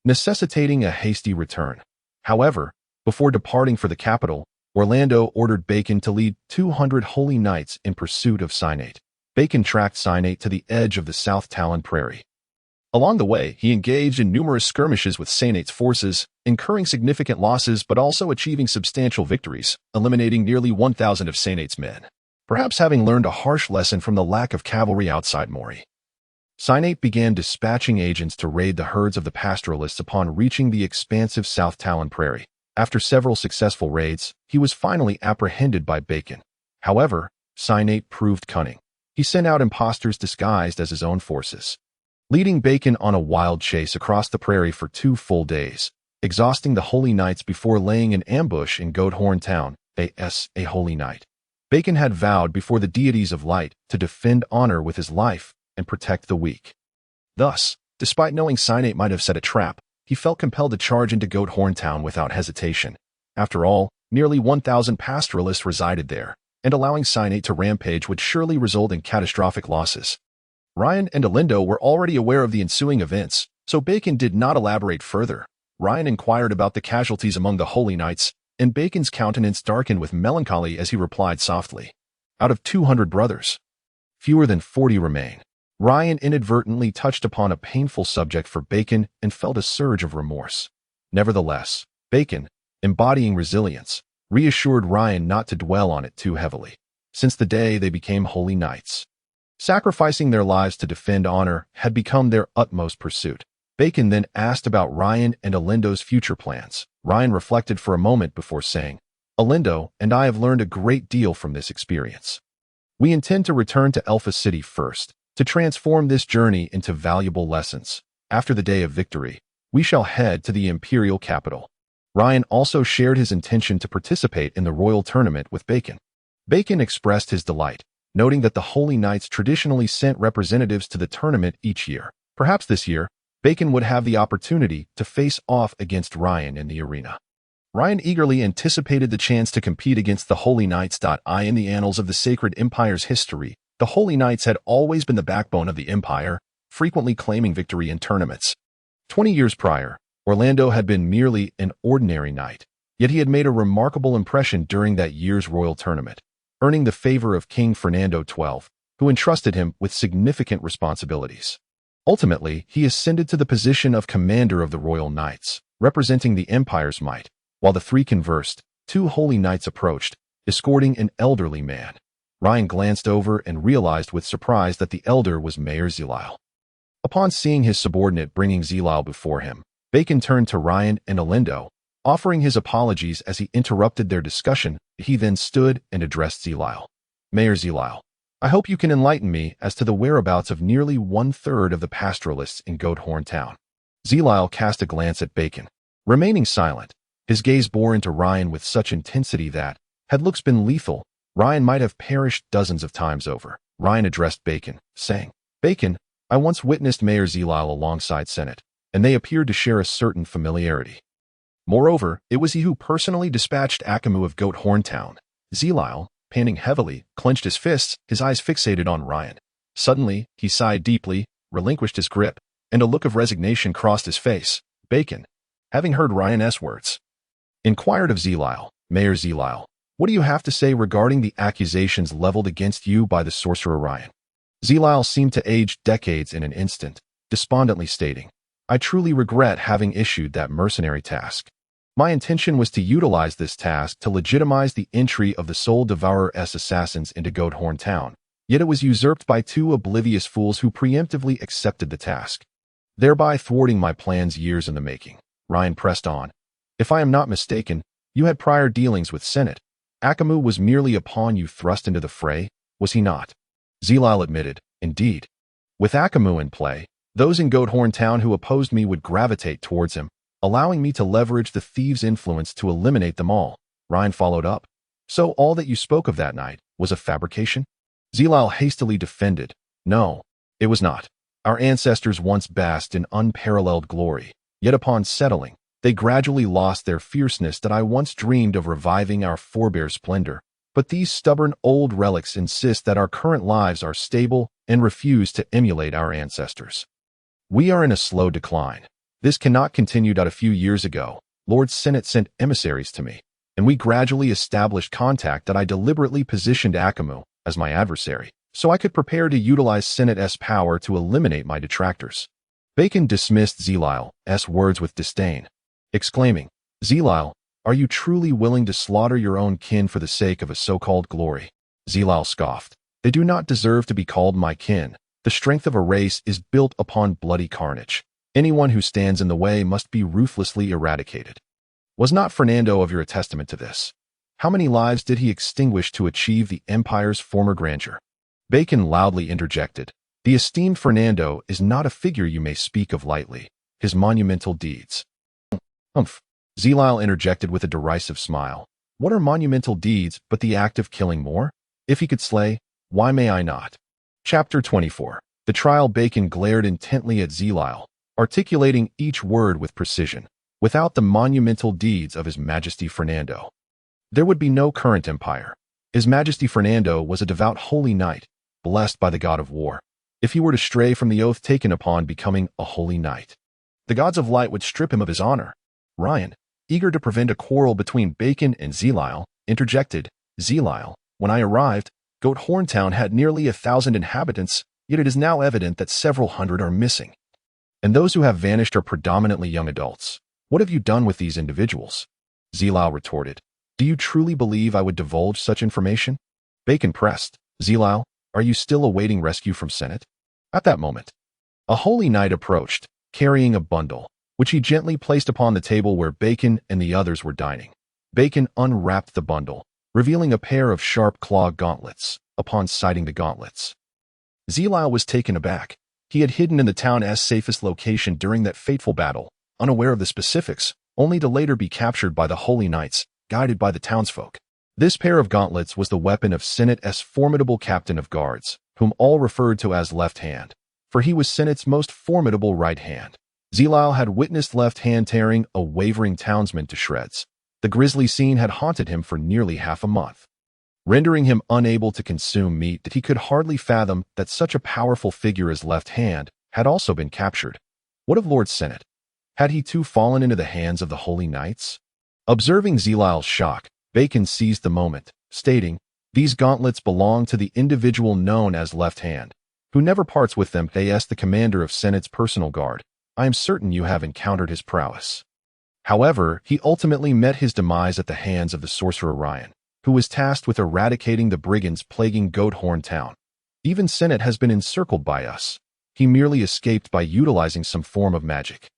necessitating a hasty return. However, before departing for the capital, Orlando ordered Bacon to lead 200 Holy Knights in pursuit of Sinate. Bacon tracked Sinate to the edge of the South Talon Prairie. Along the way, he engaged in numerous skirmishes with Sanate's forces, incurring significant losses but also achieving substantial victories, eliminating nearly 1,000 of Sanate's men, perhaps having learned a harsh lesson from the lack of cavalry outside Mori. Sinate began dispatching agents to raid the herds of the pastoralists upon reaching the expansive South Talon Prairie. After several successful raids, he was finally apprehended by Bacon. However, Sinate proved cunning. He sent out impostors disguised as his own forces, leading Bacon on a wild chase across the prairie for 2 full days, exhausting the Holy Knights before laying an ambush in Goat Horn Town, a Holy Knight. Bacon had vowed before the deities of light to defend honor with his life and protect the weak. Thus, despite knowing Sinate might have set a trap, he felt compelled to charge into Goat Horn Town without hesitation. After all, nearly 1,000 pastoralists resided there, and allowing Sinate to rampage would surely result in catastrophic losses. Ryan and Alindo were already aware of the ensuing events, so Bacon did not elaborate further. Ryan inquired about the casualties among the Holy Knights, and Bacon's countenance darkened with melancholy as he replied softly, "Out of 200 brothers, fewer than 40 remain." Ryan inadvertently touched upon a painful subject for Bacon and felt a surge of remorse. Nevertheless, Bacon, embodying resilience, reassured Ryan not to dwell on it too heavily. Since the day they became Holy Knights, sacrificing their lives to defend honor had become their utmost pursuit. Bacon then asked about Ryan and Alindo's future plans. Ryan reflected for a moment before saying, "Alindo and I have learned a great deal from this experience. We intend to return to Elpha City first, to transform this journey into valuable lessons. After the day of victory, we shall head to the imperial capital." Ryan also shared his intention to participate in the royal tournament with Bacon. Bacon expressed his delight, noting that the Holy Knights traditionally sent representatives to the tournament each year. Perhaps this year, Bacon would have the opportunity to face off against Ryan in the arena. Ryan eagerly anticipated the chance to compete against the Holy Knights. In the annals of the Sacred Empire's history, the Holy Knights had always been the backbone of the Empire, frequently claiming victory in tournaments. 20 years prior, Orlando had been merely an ordinary knight, yet he had made a remarkable impression during that year's royal tournament, earning the favor of King Fernando XII, who entrusted him with significant responsibilities. Ultimately, he ascended to the position of commander of the Royal Knights, representing the Empire's might. While the three conversed, two Holy Knights approached, escorting an elderly man. Ryan glanced over and realized with surprise that the elder was Mayor Zelile. Upon seeing his subordinate bringing Zelile before him, Bacon turned to Ryan and Orlando, offering his apologies as he interrupted their discussion. He then stood and addressed Zelile. Mayor Zelile, I hope you can enlighten me as to the whereabouts of nearly 1/3 of the pastoralists in Goathorn Town. Zelile cast a glance at Bacon. Remaining silent, his gaze bore into Ryan with such intensity that, had looks been lethal, Ryan might have perished dozens of times over. Ryan addressed Bacon, saying, Bacon, I once witnessed Mayor Zelile alongside Senate, and they appeared to share a certain familiarity. Moreover, it was he who personally dispatched Akamu of Goathorn Town. Zelile, panting heavily, clenched his fists, his eyes fixated on Ryan. Suddenly, he sighed deeply, relinquished his grip, and a look of resignation crossed his face. Bacon, having heard Ryan's words, inquired of Zelile, Mayor Zelile, what do you have to say regarding the accusations leveled against you by the sorcerer Ryan? Zelile seemed to age decades in an instant, despondently stating, I truly regret having issued that mercenary task. My intention was to utilize this task to legitimize the entry of the Soul Devourer's assassins into Goathorn Town, yet it was usurped by two oblivious fools who preemptively accepted the task, thereby thwarting my plans years in the making. Ryan pressed on. If I am not mistaken, you had prior dealings with Senate. Akamu was merely a pawn you thrust into the fray, was he not? Zelile admitted, indeed. With Akamu in play, those in Goathorn Town who opposed me would gravitate towards him, allowing me to leverage the thieves' influence to eliminate them all. Ryan followed up. So all that you spoke of that night was a fabrication? Zelile hastily defended. No, it was not. Our ancestors once basked in unparalleled glory, yet upon settling, they gradually lost their fierceness that I once dreamed of reviving our forebears' splendor. But these stubborn old relics insist that our current lives are stable and refuse to emulate our ancestors. We are in a slow decline. This cannot continue. A few years ago, Lord Senate sent emissaries to me, and we gradually established contact that I deliberately positioned Akamu as my adversary, so I could prepare to utilize Senate's power to eliminate my detractors. Bacon dismissed Zelile's words with disdain, exclaiming, Zelile, are you truly willing to slaughter your own kin for the sake of a so-called glory? Zelile scoffed. They do not deserve to be called my kin. The strength of a race is built upon bloody carnage. Anyone who stands in the way must be ruthlessly eradicated. Was not Fernando of your a testament to this? How many lives did he extinguish to achieve the Empire's former grandeur? Bacon loudly interjected. The esteemed Fernando is not a figure you may speak of lightly. His monumental deeds. Humph. Zelile interjected with a derisive smile. What are monumental deeds but the act of killing more? If he could slay, why may I not? Chapter 24. The trial. Bacon glared intently at Zelile, articulating each word with precision. Without the monumental deeds of His Majesty Fernando, there would be no current empire. His Majesty Fernando was a devout holy knight, blessed by the god of war. If he were to stray from the oath taken upon becoming a holy knight, the gods of light would strip him of his honor. Ryan, eager to prevent a quarrel between Bacon and Zelile, interjected, Zelile, when I arrived, Goathorn Town had nearly 1,000 inhabitants, yet it is now evident that several hundred are missing. And those who have vanished are predominantly young adults. What have you done with these individuals? Zelile retorted, do you truly believe I would divulge such information? Bacon pressed, Zelile, are you still awaiting rescue from Senate? At that moment, a holy knight approached, carrying a bundle, which he gently placed upon the table where Bacon and the others were dining. Bacon unwrapped the bundle, revealing a pair of sharp claw gauntlets. Upon sighting the gauntlets, Zelile was taken aback. He had hidden in the town's safest location during that fateful battle, unaware of the specifics, only to later be captured by the Holy Knights, guided by the townsfolk. This pair of gauntlets was the weapon of Sennate's formidable captain of guards, whom all referred to as Left Hand, for he was Sennate's most formidable right hand. Zelal had witnessed Left Hand tearing a wavering townsman to shreds. The grisly scene had haunted him for nearly half a month, rendering him unable to consume meat that he could hardly fathom that such a powerful figure as Left Hand had also been captured. What of Lord Senate? Had he too fallen into the hands of the Holy Knights? Observing Zelal's shock, Bacon seized the moment, stating, "These gauntlets belong to the individual known as Left Hand, who never parts with them. As the commander of Senate's personal guard, I am certain you have encountered his prowess." However, he ultimately met his demise at the hands of the sorcerer Ryan, who was tasked with eradicating the brigands plaguing Goathorn Town. Even Senate has been encircled by us. He merely escaped by utilizing some form of magic.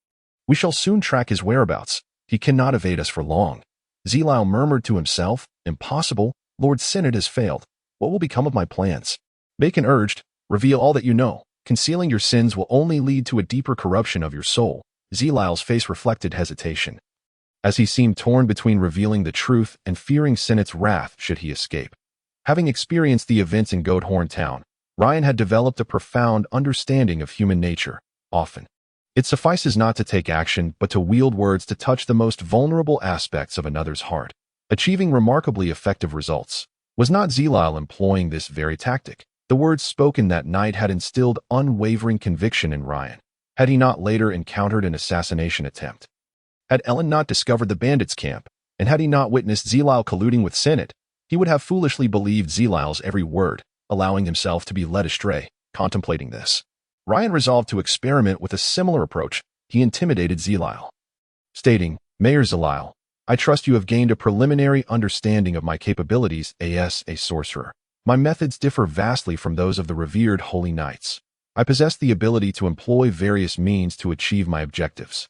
We shall soon track his whereabouts. He cannot evade us for long. Zelal murmured to himself, "Impossible. Lord Senate has failed. What will become of my plans?" Bacon urged, "Reveal all that you know. Concealing your sins will only lead to a deeper corruption of your soul." Zelal's face reflected hesitation, as he seemed torn between revealing the truth and fearing Senate's wrath should he escape. Having experienced the events in Goathorn Town, Ryan had developed a profound understanding of human nature. Often, it suffices not to take action, but to wield words to touch the most vulnerable aspects of another's heart, achieving remarkably effective results. Was not Zelal employing this very tactic? The words spoken that night had instilled unwavering conviction in Ryan. Had he not later encountered an assassination attempt? Had Ellen not discovered the bandits' camp, and had he not witnessed Zelal colluding with Senate, he would have foolishly believed Zelal's every word, allowing himself to be led astray. Contemplating this, Ryan resolved to experiment with a similar approach. He intimidated Zelal, stating, "Mayor Zelal, I trust you have gained a preliminary understanding of my capabilities as a sorcerer. My methods differ vastly from those of the revered Holy Knights. I possess the ability to employ various means to achieve my objectives.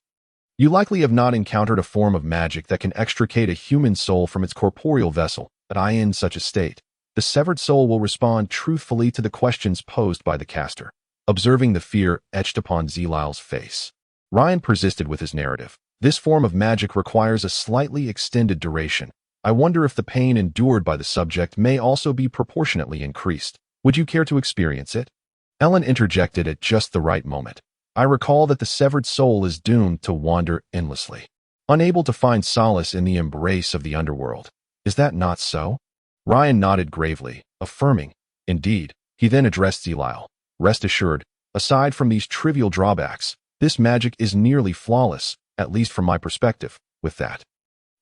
You likely have not encountered a form of magic that can extricate a human soul from its corporeal vessel, but I in such a state. The severed soul will respond truthfully to the questions posed by the caster." Observing the fear etched upon Zelal's face, Ryan persisted with his narrative. "This form of magic requires a slightly extended duration. I wonder if the pain endured by the subject may also be proportionately increased. Would you care to experience it?" Ellen interjected at just the right moment. "I recall that the severed soul is doomed to wander endlessly, unable to find solace in the embrace of the underworld. Is that not so?" Ryan nodded gravely, affirming, "Indeed." He then addressed Zelal. "Rest assured, aside from these trivial drawbacks, this magic is nearly flawless, at least from my perspective." With that,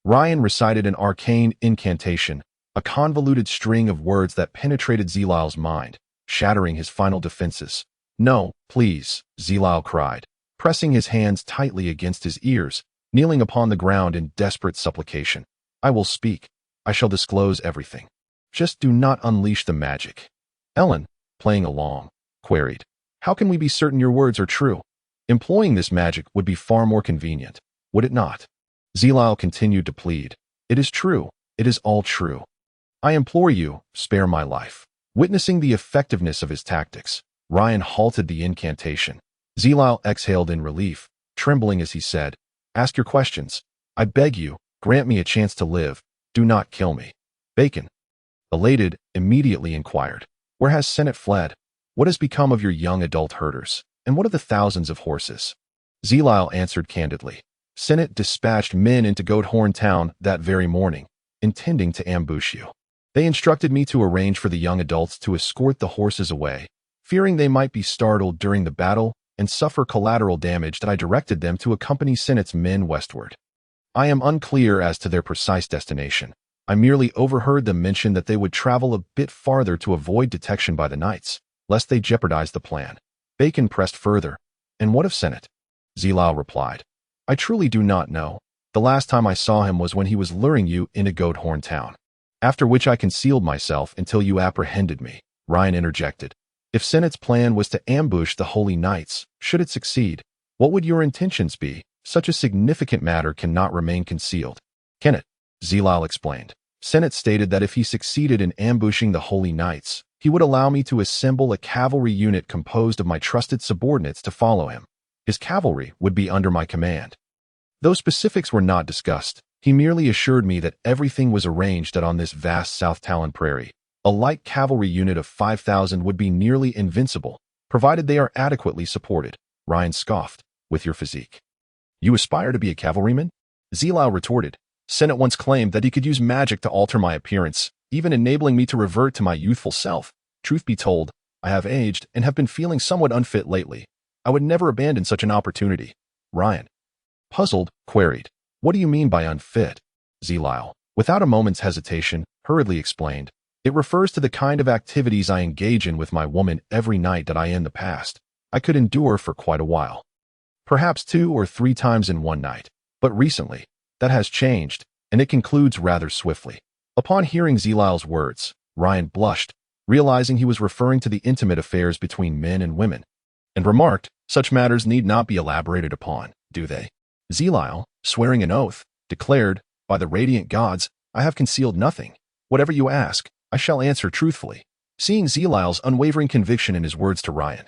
Ryan recited an arcane incantation, a convoluted string of words that penetrated Zelal's mind, shattering his final defenses. "No, please," Zelal cried, pressing his hands tightly against his ears, kneeling upon the ground in desperate supplication. "I will speak. I shall disclose everything. Just do not unleash the magic." Ellen, playing along, queried, "How can we be certain your words are true? Employing this magic would be far more convenient, would it not?" Zelal continued to plead, "It is true. It is all true. I implore you, spare my life." Witnessing the effectiveness of his tactics, Ryan halted the incantation. Zelal exhaled in relief, trembling as he said, "Ask your questions. I beg you, grant me a chance to live. Do not kill me." Bacon, elated, immediately inquired, "Where has Senate fled? What has become of your young adult herders? And what of the thousands of horses?" Zelal answered candidly, "Senate dispatched men into Goathorn Town that very morning, intending to ambush you. They instructed me to arrange for the young adults to escort the horses away, fearing they might be startled during the battle and suffer collateral damage, that I directed them to accompany Senate's men westward. I am unclear as to their precise destination. I merely overheard them mention that they would travel a bit farther to avoid detection by the Knights, lest they jeopardize the plan." Bacon pressed further, "And what of Senate?" Zelal replied, "I truly do not know. The last time I saw him was when he was luring you into Goathorn Town, after which I concealed myself until you apprehended me." Ryan interjected, "If Senate's plan was to ambush the Holy Knights, should it succeed, what would your intentions be? Such a significant matter cannot remain concealed." "Can it?" Zelal explained. "Senate stated that if he succeeded in ambushing the Holy Knights, he would allow me to assemble a cavalry unit composed of my trusted subordinates to follow him. His cavalry would be under my command. Those specifics were not discussed. He merely assured me that everything was arranged that on this vast South Talon prairie, a light cavalry unit of 5,000 would be nearly invincible, provided they are adequately supported. Ryan scoffed. With your physique. You aspire to be a cavalryman? Zilao retorted. Senate once claimed that he could use magic to alter my appearance, even enabling me to revert to my youthful self. Truth be told, I have aged and have been feeling somewhat unfit lately. I would never abandon such an opportunity. Ryan, puzzled, queried. What do you mean by unfit? Zilao, without a moment's hesitation, hurriedly explained. It refers to the kind of activities I engage in with my woman every night that I in the past. I could endure for quite a while. Perhaps 2 or 3 times in one night. But recently, that has changed, and it concludes rather swiftly. Upon hearing Zilao's words, Ryan blushed, realizing he was referring to the intimate affairs between men and women, and remarked, such matters need not be elaborated upon, do they? Zilao, swearing an oath, declared, by the radiant gods, I have concealed nothing. Whatever you ask, I shall answer truthfully. Seeing Zilao's unwavering conviction in his words to Ryan,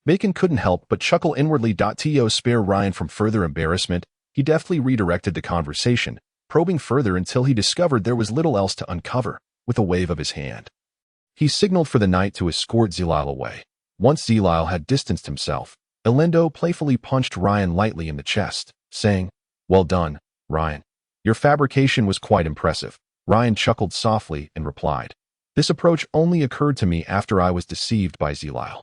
Bacon couldn't help but chuckle inwardly. To spare Ryan from further embarrassment, he deftly redirected the conversation, probing further until he discovered there was little else to uncover. With a wave of his hand, he signaled for the knight to escort Zilao away. Once Zilao had distanced himself, Elindo playfully punched Ryan lightly in the chest, saying, Well done, Ryan. Your fabrication was quite impressive. Ryan chuckled softly and replied, This approach only occurred to me after I was deceived by Zilao.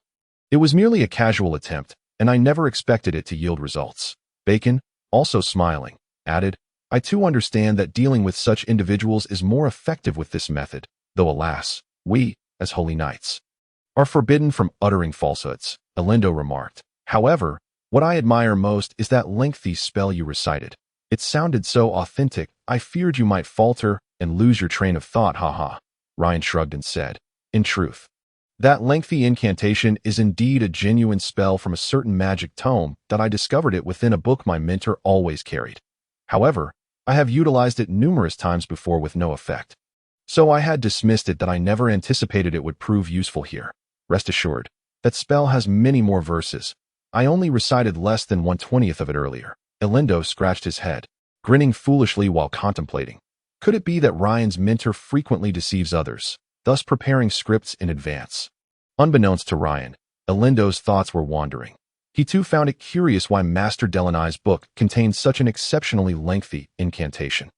It was merely a casual attempt, and I never expected it to yield results. Bacon, also smiling, added, I too understand that dealing with such individuals is more effective with this method, though alas, we, as holy knights, are forbidden from uttering falsehoods, Elindo remarked. However, what I admire most is that lengthy spell you recited. It sounded so authentic, I feared you might falter and lose your train of thought, haha. Ryan shrugged and said, In truth, that lengthy incantation is indeed a genuine spell from a certain magic tome that I discovered it within a book my mentor always carried. However, I have utilized it numerous times before with no effect. So I had dismissed it that I never anticipated it would prove useful here. Rest assured, that spell has many more verses. I only recited less than 1/20th of it earlier. Elindo scratched his head, grinning foolishly while contemplating. Could it be that Ryan's mentor frequently deceives others, thus preparing scripts in advance? Unbeknownst to Ryan, Elindo's thoughts were wandering. He too found it curious why Master Delaney's book contained such an exceptionally lengthy incantation.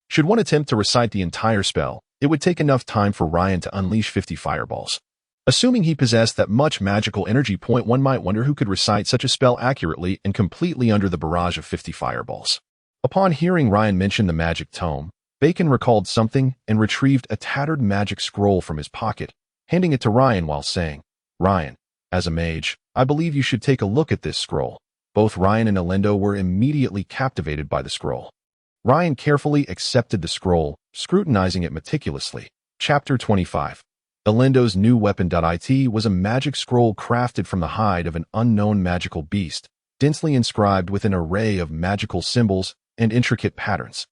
Should one attempt to recite the entire spell, it would take enough time for Ryan to unleash 50 fireballs. Assuming he possessed that much magical energy, one might wonder who could recite such a spell accurately and completely under the barrage of 50 fireballs. Upon hearing Ryan mention the magic tome, Bacon recalled something and retrieved a tattered magic scroll from his pocket, handing it to Ryan while saying, Ryan, as a mage, I believe you should take a look at this scroll. Both Ryan and Elindo were immediately captivated by the scroll. Ryan carefully accepted the scroll, scrutinizing it meticulously. Chapter 25. Elindo's new weapon. It was a magic scroll crafted from the hide of an unknown magical beast, densely inscribed with an array of magical symbols and intricate patterns,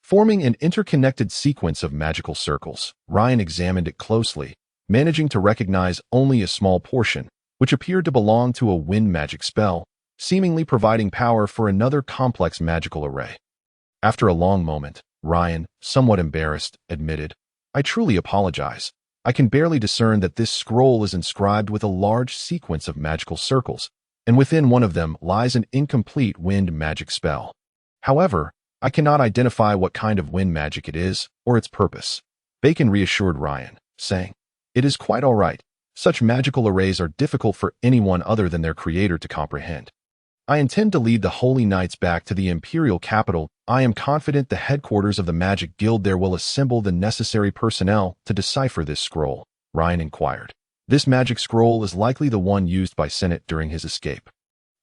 forming an interconnected sequence of magical circles. Ryan examined it closely, managing to recognize only a small portion, which appeared to belong to a wind magic spell, seemingly providing power for another complex magical array. After a long moment, Ryan, somewhat embarrassed, admitted, I truly apologize. I can barely discern that this scroll is inscribed with a large sequence of magical circles, and within one of them lies an incomplete wind magic spell. However, I cannot identify what kind of wind magic it is, or its purpose. Bacon reassured Ryan, saying, It is quite all right. Such magical arrays are difficult for anyone other than their creator to comprehend. I intend to lead the Holy Knights back to the Imperial capital. I am confident the headquarters of the Magic Guild there will assemble the necessary personnel to decipher this scroll, Ryan inquired. This magic scroll is likely the one used by Senate during his escape.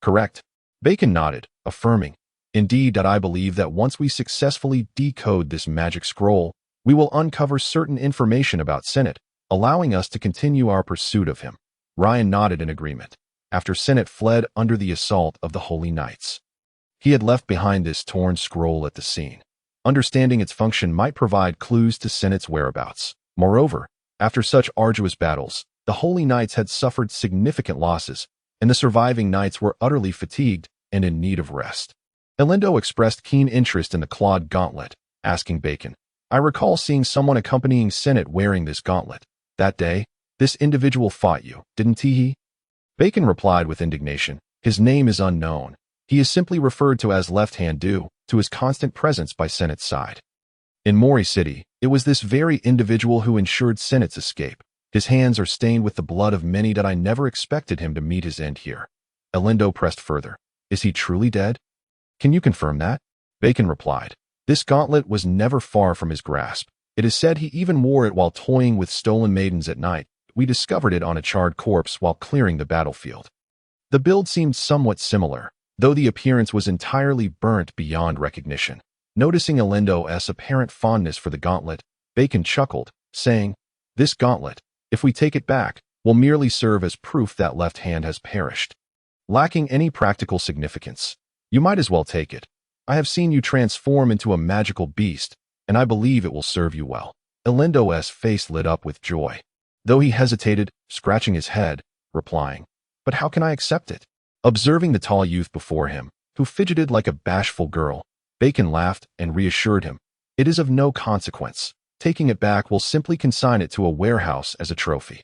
Correct. Bacon nodded, affirming, Indeed, I believe that once we successfully decode this magic scroll, we will uncover certain information about Senate, allowing us to continue our pursuit of him. Ryan nodded in agreement. After Senate fled under the assault of the Holy Knights, he had left behind this torn scroll at the scene. Understanding its function might provide clues to Senate's whereabouts. Moreover, after such arduous battles, the Holy Knights had suffered significant losses, and the surviving knights were utterly fatigued and in need of rest. Elindo expressed keen interest in the clawed gauntlet, asking Bacon, I recall seeing someone accompanying Senate wearing this gauntlet. That day, this individual fought you, didn't he? Bacon replied with indignation, his name is unknown. He is simply referred to as Left Hand due to his constant presence by Senate's side. In Mori City, it was this very individual who ensured Senate's escape. His hands are stained with the blood of many that I never expected him to meet his end here. Elindo pressed further. Is he truly dead? Can you confirm that? Bacon replied. This gauntlet was never far from his grasp. It is said he even wore it while toying with stolen maidens at night. We discovered it on a charred corpse while clearing the battlefield. The build seemed somewhat similar, though the appearance was entirely burnt beyond recognition. Noticing Elindo's apparent fondness for the gauntlet, Bacon chuckled, saying, This gauntlet, if we take it back, will merely serve as proof that Left Hand has perished. Lacking any practical significance, you might as well take it. I have seen you transform into a magical beast, and I believe it will serve you well. Elindo's face lit up with joy, though he hesitated, scratching his head, replying, But how can I accept it? Observing the tall youth before him, who fidgeted like a bashful girl, Bacon laughed and reassured him. It is of no consequence. Taking it back will simply consign it to a warehouse as a trophy.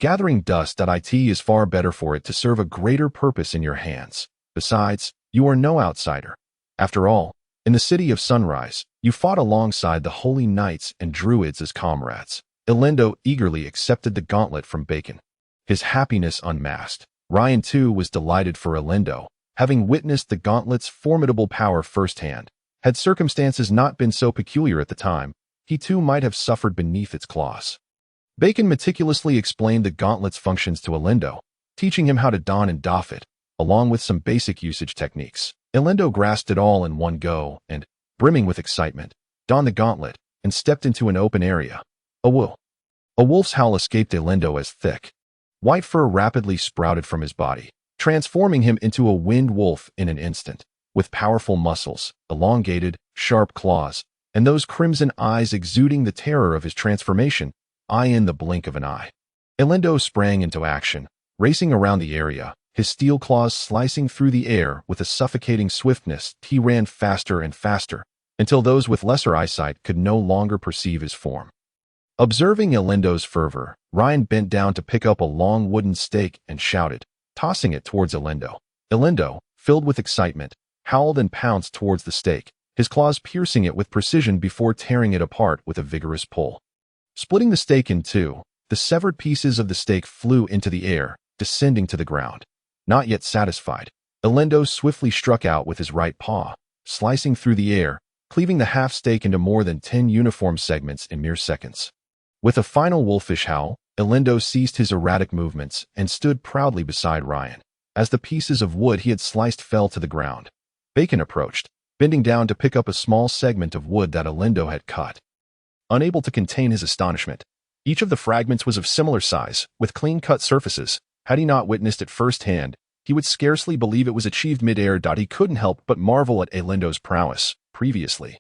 Gathering dust at it is far better for it to serve a greater purpose in your hands. Besides, you are no outsider. After all, in the City of Sunrise, you fought alongside the Holy Knights and Druids as comrades. Elindo eagerly accepted the gauntlet from Bacon. His happiness unmasked. Ryan too was delighted for Elindo, having witnessed the gauntlet's formidable power firsthand. Had circumstances not been so peculiar at the time, he too might have suffered beneath its claws. Bacon meticulously explained the gauntlet's functions to Elindo, teaching him how to don and doff it, along with some basic usage techniques. Elindo grasped it all in one go and, brimming with excitement, donned the gauntlet and stepped into an open area. A wolf's howl escaped Elindo as thick white fur rapidly sprouted from his body, transforming him into a winged wolf in an instant. With powerful muscles, elongated, sharp claws, and those crimson eyes exuding the terror of his transformation, in the blink of an eye. Elindo sprang into action, racing around the area, his steel claws slicing through the air with a suffocating swiftness. He ran faster and faster, until those with lesser eyesight could no longer perceive his form. Observing Elindo's fervor, Ryan bent down to pick up a long wooden stake and shouted, tossing it towards Elindo. Elindo, filled with excitement, howled and pounced towards the stake, his claws piercing it with precision before tearing it apart with a vigorous pull. Splitting the stake in two, the severed pieces of the stake flew into the air, descending to the ground. Not yet satisfied, Elindo swiftly struck out with his right paw, slicing through the air, cleaving the half-stake into more than 10 uniform segments in mere seconds. With a final wolfish howl, Elindo ceased his erratic movements and stood proudly beside Ryan. As the pieces of wood he had sliced fell to the ground, Bacon approached, bending down to pick up a small segment of wood that Elindo had cut. Unable to contain his astonishment, each of the fragments was of similar size, with clean-cut surfaces. Had he not witnessed it firsthand, he would scarcely believe it was achieved mid-air. He couldn't help but marvel at Elindo's prowess. Previously,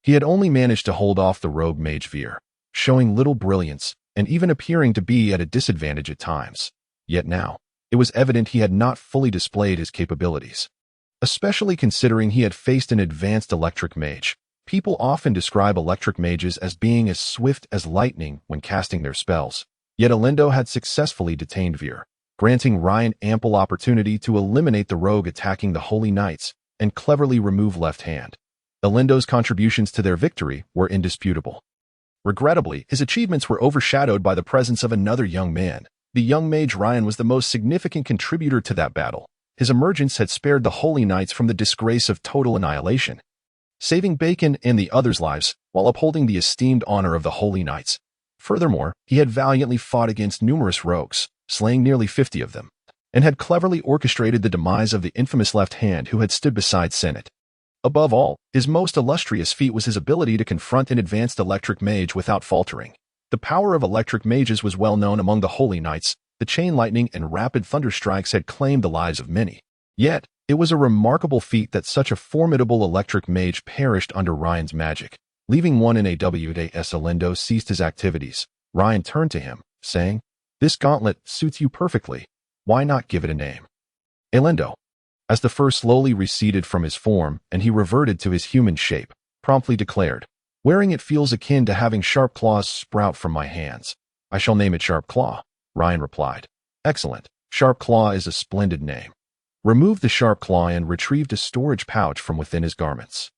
he had only managed to hold off the rogue Mage Veer, showing little brilliance and even appearing to be at a disadvantage at times. Yet now, it was evident he had not fully displayed his capabilities. Especially considering he had faced an advanced electric mage. People often describe electric mages as being as swift as lightning when casting their spells. Yet Elindo had successfully detained Veer, granting Ryan ample opportunity to eliminate the rogue attacking the Holy Knights and cleverly remove Left Hand. Elindo's contributions to their victory were indisputable. Regrettably, his achievements were overshadowed by the presence of another young man. The young mage Ryan was the most significant contributor to that battle. His emergence had spared the Holy Knights from the disgrace of total annihilation, saving Bacon and the others' lives while upholding the esteemed honor of the Holy Knights. Furthermore, he had valiantly fought against numerous rogues, slaying nearly 50 of them, and had cleverly orchestrated the demise of the infamous Left Hand who had stood beside Senate. Above all, his most illustrious feat was his ability to confront an advanced electric mage without faltering. The power of electric mages was well known among the Holy Knights. The chain lightning and rapid thunder strikes had claimed the lives of many. Yet, it was a remarkable feat that such a formidable electric mage perished under Ryan's magic. Leaving one in AWS, Elindo ceased his activities. Ryan turned to him, saying, "This gauntlet suits you perfectly. Why not give it a name?" Elindo, As the fur slowly receded from his form and he reverted to his human shape, promptly declared, "Wearing it feels akin to having sharp claws sprout from my hands. I shall name it Sharp Claw," Ryan replied. "Excellent. Sharp Claw is a splendid name." Removed the Sharp Claw and retrieved a storage pouch from within his garments.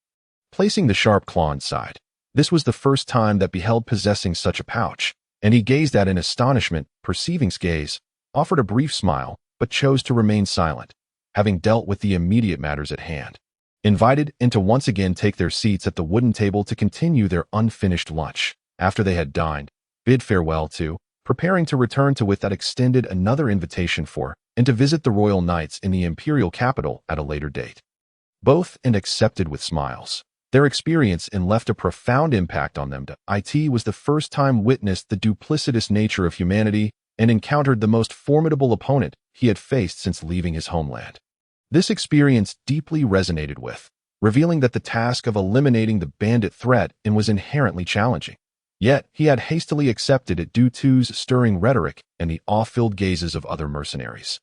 Placing the Sharp Claw inside, this was the first time that beheld possessing such a pouch, and he gazed at it in astonishment, perceiving's gaze, offered a brief smile, but chose to remain silent, having dealt with the immediate matters at hand. Invited in to once again take their seats at the wooden table to continue their unfinished lunch, after they had dined, bid farewell to, preparing to return to with that extended another invitation for, and to visit the royal knights in the imperial capital at a later date. Both and accepted with smiles. Their experience and left a profound impact on them. It was the first time witnessed the duplicitous nature of humanity and encountered the most formidable opponent he had faced since leaving his homeland. This experience deeply resonated with, revealing that the task of eliminating the bandit threat was inherently challenging. Yet, he had hastily accepted it due to stirring rhetoric and the awe-filled gazes of other mercenaries.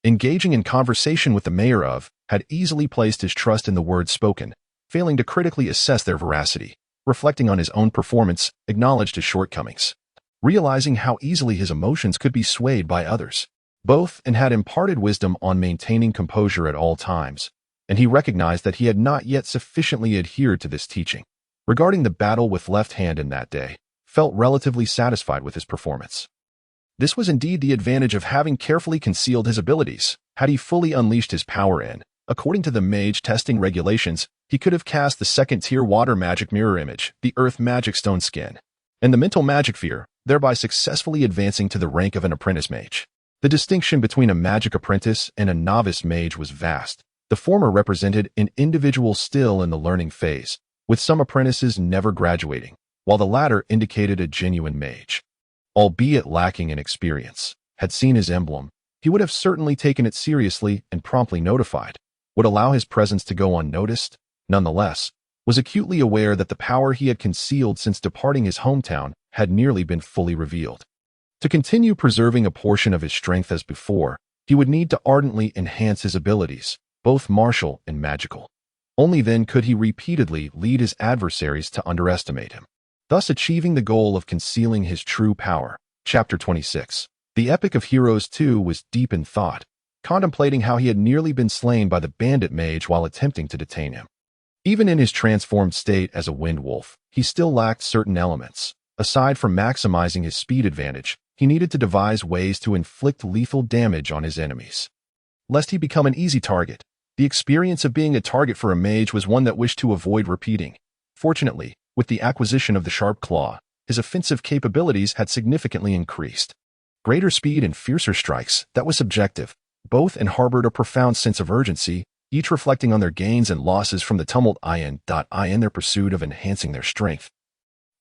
Engaging in conversation with the mayor of, had easily placed his trust in the words spoken, failing to critically assess their veracity, reflecting on his own performance, acknowledged his shortcomings, realizing how easily his emotions could be swayed by others. Both and had imparted wisdom on maintaining composure at all times, and he recognized that he had not yet sufficiently adhered to this teaching. Regarding the battle with left hand in that day, felt relatively satisfied with his performance. This was indeed the advantage of having carefully concealed his abilities. Had he fully unleashed his power in, according to the Mage testing regulations, he could have cast the second-tier water magic mirror image, the earth magic stone skin, and the mental magic sphere, thereby successfully advancing to the rank of an apprentice mage. The distinction between a magic apprentice and a novice mage was vast. The former represented an individual still in the learning phase, with some apprentices never graduating, while the latter indicated a genuine mage. Albeit lacking in experience, had seen his emblem, he would have certainly taken it seriously and promptly notified, would allow his presence to go unnoticed. Nonetheless, was acutely aware that the power he had concealed since departing his hometown had nearly been fully revealed. To continue preserving a portion of his strength as before, he would need to ardently enhance his abilities, both martial and magical. Only then could he repeatedly lead his adversaries to underestimate him, thus achieving the goal of concealing his true power. Chapter 26. The Epic of Heroes 2 was deep in thought, contemplating how he had nearly been slain by the bandit mage while attempting to detain him. Even in his transformed state as a wind wolf, he still lacked certain elements. Aside from maximizing his speed advantage, he needed to devise ways to inflict lethal damage on his enemies, lest he become an easy target. The experience of being a target for a mage was one that wished to avoid repeating. Fortunately, with the acquisition of the Sharp Claw, his offensive capabilities had significantly increased. Greater speed and fiercer strikes, that was subjective. Both and harbored a profound sense of urgency, each reflecting on their gains and losses from the tumult in their pursuit of enhancing their strength.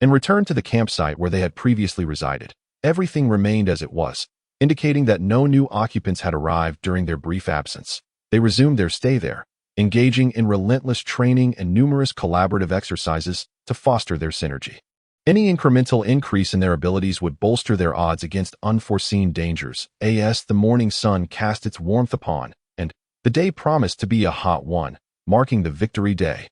In return to the campsite where they had previously resided, everything remained as it was, indicating that no new occupants had arrived during their brief absence. They resumed their stay there, engaging in relentless training and numerous collaborative exercises to foster their synergy. Any incremental increase in their abilities would bolster their odds against unforeseen dangers. The morning sun cast its warmth upon, and the day promised to be a hot one, marking the victory day.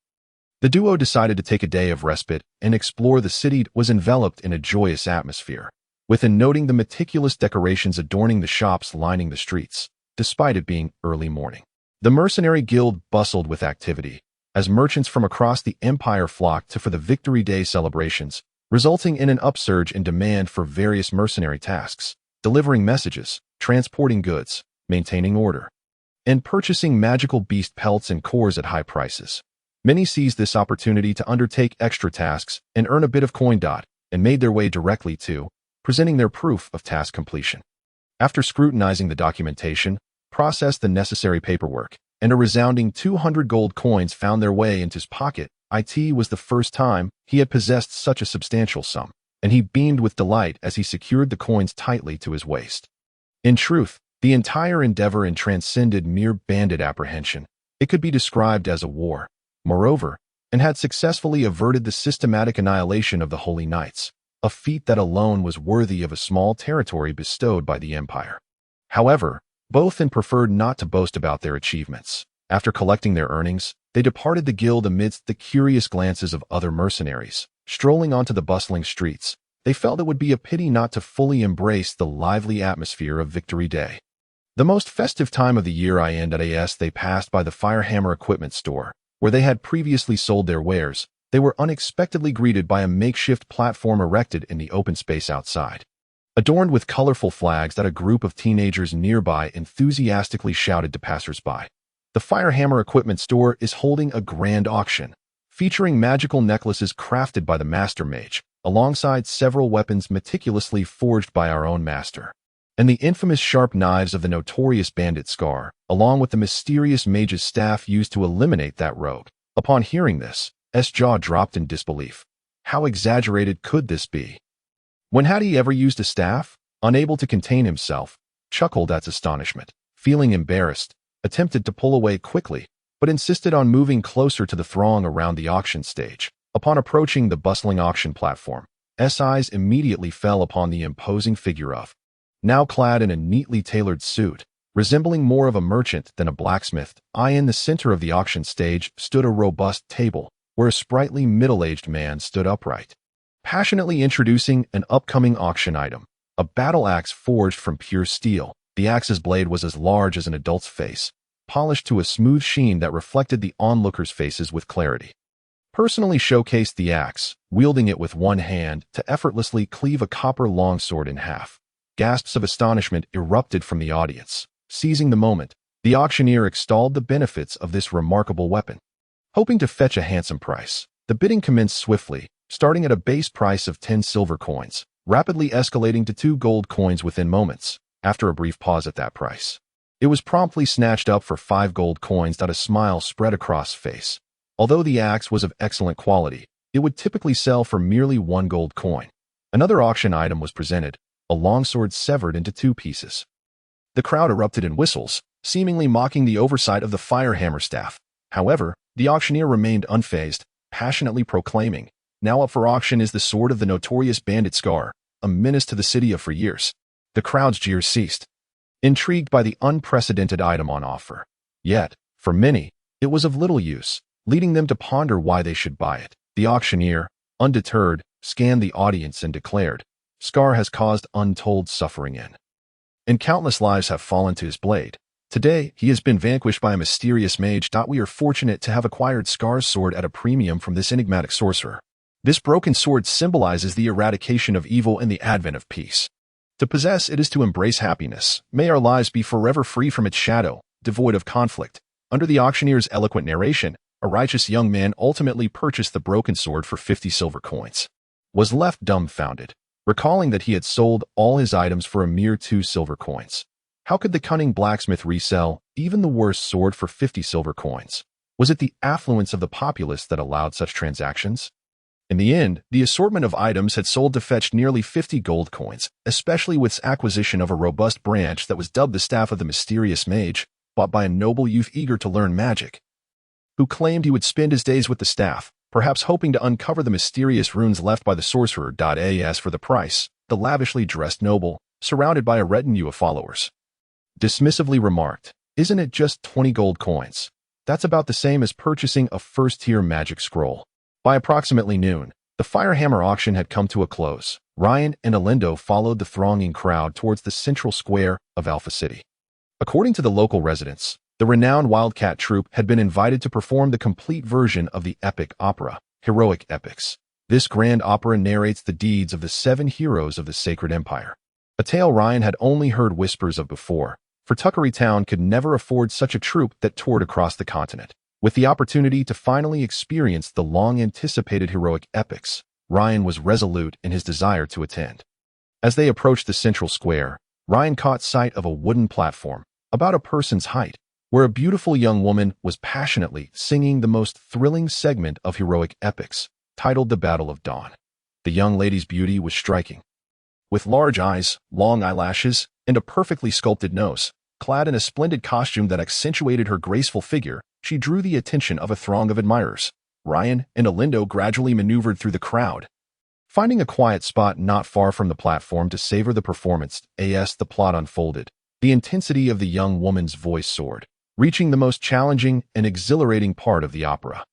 The duo decided to take a day of respite and explore the city. Was enveloped in a joyous atmosphere, within noting the meticulous decorations adorning the shops lining the streets, despite it being early morning. The mercenary guild bustled with activity, as merchants from across the empire flocked for the Victory Day celebrations, resulting in an upsurge in demand for various mercenary tasks, delivering messages, transporting goods, maintaining order, and purchasing magical beast pelts and cores at high prices. Many seized this opportunity to undertake extra tasks and earn a bit of coin. And made their way directly to, presenting their proof of task completion. After scrutinizing the documentation, processed the necessary paperwork, and a resounding 200 gold coins found their way into his pocket. It was the first time he had possessed such a substantial sum, and he beamed with delight as he secured the coins tightly to his waist. In truth, the entire endeavor transcended mere bandit apprehension. It could be described as a war, moreover, and had successfully averted the systematic annihilation of the Holy Knights, a feat that alone was worthy of a small territory bestowed by the Empire. However, Both preferred not to boast about their achievements. After collecting their earnings, they departed the guild amidst the curious glances of other mercenaries. Strolling onto the bustling streets, they felt it would be a pity not to fully embrace the lively atmosphere of Victory Day. The most festive time of the year as they passed by the Firehammer equipment store, where they had previously sold their wares, they were unexpectedly greeted by a makeshift platform erected in the open space outside. Adorned with colorful flags that a group of teenagers nearby enthusiastically shouted to passersby. The Firehammer equipment store is holding a grand auction, featuring magical necklaces crafted by the Master Mage, alongside several weapons meticulously forged by our own master, and the infamous sharp knives of the notorious bandit Scar, along with the mysterious mage's staff used to eliminate that rogue. Upon hearing this, S. jaw dropped in disbelief. How exaggerated could this be? When had he ever used a staff? Unable to contain himself, chuckled at astonishment. Feeling embarrassed, attempted to pull away quickly, but insisted on moving closer to the throng around the auction stage. Upon approaching the bustling auction platform, S. eyes immediately fell upon the imposing figure of, now clad in a neatly tailored suit, resembling more of a merchant than a blacksmith. In the center of the auction stage stood a robust table, where a sprightly middle-aged man stood upright, passionately introducing an upcoming auction item, a battle axe forged from pure steel. The axe's blade was as large as an adult's face, polished to a smooth sheen that reflected the onlookers' faces with clarity. Personally showcased the axe, wielding it with one hand to effortlessly cleave a copper longsword in half. Gasps of astonishment erupted from the audience. Seizing the moment, the auctioneer extolled the benefits of this remarkable weapon. Hoping to fetch a handsome price, the bidding commenced swiftly, starting at a base price of 10 silver coins, rapidly escalating to 2 gold coins within moments. After a brief pause at that price, it was promptly snatched up for 5 gold coins. A smile spread across his face. Although the axe was of excellent quality, it would typically sell for merely 1 gold coin. Another auction item was presented, a longsword severed into 2 pieces. The crowd erupted in whistles, seemingly mocking the oversight of the Firehammer staff. However, the auctioneer remained unfazed, passionately proclaiming, now up for auction is the sword of the notorious bandit Scar, a menace to the city for years. The crowd's jeers ceased, intrigued by the unprecedented item on offer. Yet, for many, it was of little use, leading them to ponder why they should buy it. The auctioneer, undeterred, scanned the audience and declared, Scar has caused untold suffering and countless lives have fallen to his blade. Today, he has been vanquished by a mysterious mage. We are fortunate to have acquired Scar's sword at a premium from this enigmatic sorcerer. This broken sword symbolizes the eradication of evil and the advent of peace. To possess it is to embrace happiness. May our lives be forever free from its shadow, devoid of conflict. Under the auctioneer's eloquent narration, a righteous young man ultimately purchased the broken sword for 50 silver coins. Was left dumbfounded, recalling that he had sold all his items for a mere 2 silver coins. How could the cunning blacksmith resell even the worst sword for 50 silver coins? Was it the affluence of the populace that allowed such transactions? In the end, the assortment of items had sold to fetch nearly 50 gold coins, especially with its acquisition of a robust branch that was dubbed the Staff of the Mysterious Mage, bought by a noble youth eager to learn magic, who claimed he would spend his days with the staff, perhaps hoping to uncover the mysterious runes left by the sorcerer. As for the price, the lavishly dressed noble, surrounded by a retinue of followers, dismissively remarked, "Isn't it just 20 gold coins? That's about the same as purchasing a first-tier magic scroll." By approximately noon, the Firehammer auction had come to a close. Ryan and Alindo followed the thronging crowd towards the central square of Alpha City. According to the local residents, the renowned Wildcat troupe had been invited to perform the complete version of the epic opera, Heroic Epics. This grand opera narrates the deeds of the 7 heroes of the Sacred Empire, a tale Ryan had only heard whispers of before, for Tuckery Town could never afford such a troupe that toured across the continent. With the opportunity to finally experience the long-anticipated heroic epics, Ryan was resolute in his desire to attend. As they approached the central square, Ryan caught sight of a wooden platform, about a person's height, where a beautiful young woman was passionately singing the most thrilling segment of heroic epics, titled The Battle of Dawn. The young lady's beauty was striking. With large eyes, long eyelashes, and a perfectly sculpted nose, clad in a splendid costume that accentuated her graceful figure, she drew the attention of a throng of admirers. Ryan and Alindo gradually maneuvered through the crowd, finding a quiet spot not far from the platform to savor the performance. As the plot unfolded, The intensity of the young woman's voice soared, reaching the most challenging and exhilarating part of the opera.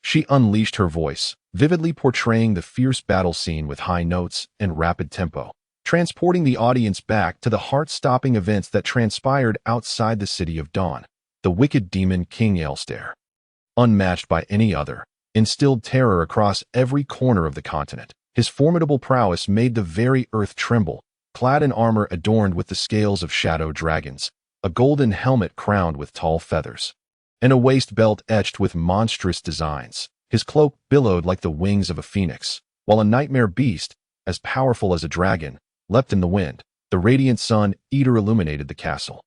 She unleashed her voice, vividly portraying the fierce battle scene with high notes and rapid tempo, transporting the audience back to the heart-stopping events that transpired outside the City of Dawn. The wicked demon King Aelstair, unmatched by any other, instilled terror across every corner of the continent. His formidable prowess made the very earth tremble, clad in armor adorned with the scales of shadow dragons, a golden helmet crowned with tall feathers, and a waist belt etched with monstrous designs. His cloak billowed like the wings of a phoenix, while a nightmare beast, as powerful as a dragon, leapt in the wind. The radiant sun eater illuminated the castle,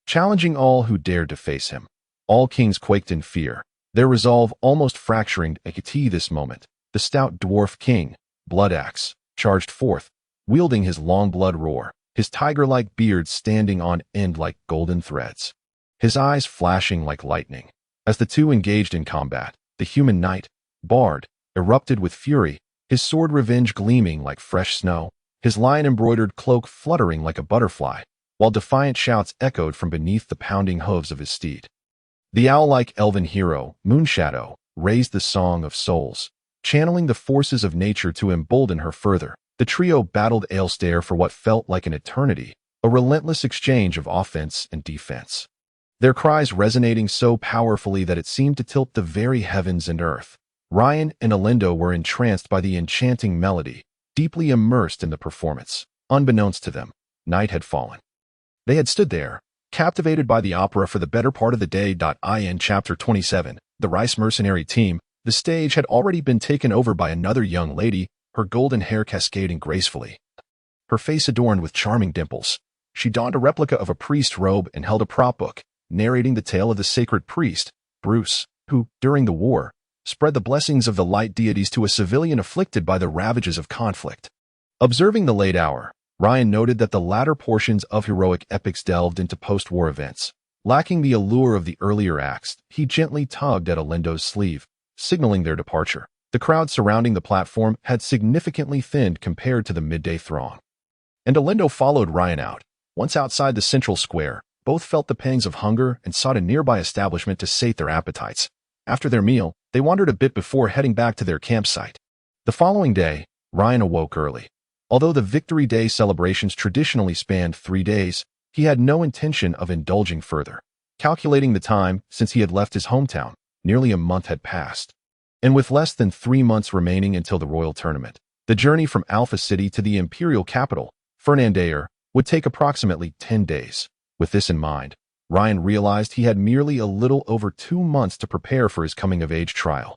challenging all who dared to face him. All kings quaked in fear, their resolve almost fracturing at this moment. The stout dwarf king, Bloodaxe, charged forth, wielding his long blood roar, his tiger-like beard standing on end like golden threads, his eyes flashing like lightning. As the two engaged in combat, the human knight, Bard, erupted with fury, his sword revenge gleaming like fresh snow, his lion-embroidered cloak fluttering like a butterfly, while defiant shouts echoed from beneath the pounding hooves of his steed. The owl-like elven hero, Moonshadow, raised the Song of Souls, channeling the forces of nature to embolden her further. The trio battled Aelstair for what felt like an eternity, a relentless exchange of offense and defense, their cries resonating so powerfully that it seemed to tilt the very heavens and earth. Ryan and Alindo were entranced by the enchanting melody, deeply immersed in the performance. Unbeknownst to them, night had fallen. They had stood there, captivated by the opera for the better part of the day. In Chapter 27, The Rice Mercenary Team, the stage had already been taken over by another young lady, her golden hair cascading gracefully, her face adorned with charming dimples. She donned a replica of a priest's robe and held a prop book, narrating the tale of the sacred priest, Bruce, who, during the war, spread the blessings of the light deities to a civilian afflicted by the ravages of conflict. Observing the late hour, Ryan noted that the latter portions of heroic epics delved into post-war events. Lacking the allure of the earlier acts, he gently tugged at Alindo's sleeve, signaling their departure. The crowd surrounding the platform had significantly thinned compared to the midday throng, and Alindo followed Ryan out. Once outside the central square, both felt the pangs of hunger and sought a nearby establishment to sate their appetites. After their meal, they wandered a bit before heading back to their campsite. The following day, Ryan awoke early. Although the Victory Day celebrations traditionally spanned 3 days, he had no intention of indulging further. Calculating the time since he had left his hometown, nearly a month had passed. And with less than 3 months remaining until the royal tournament, the journey from Alpha City to the imperial capital, Fernandaire, would take approximately 10 days. With this in mind, Ryan realized he had merely a little over 2 months to prepare for his coming-of-age trial.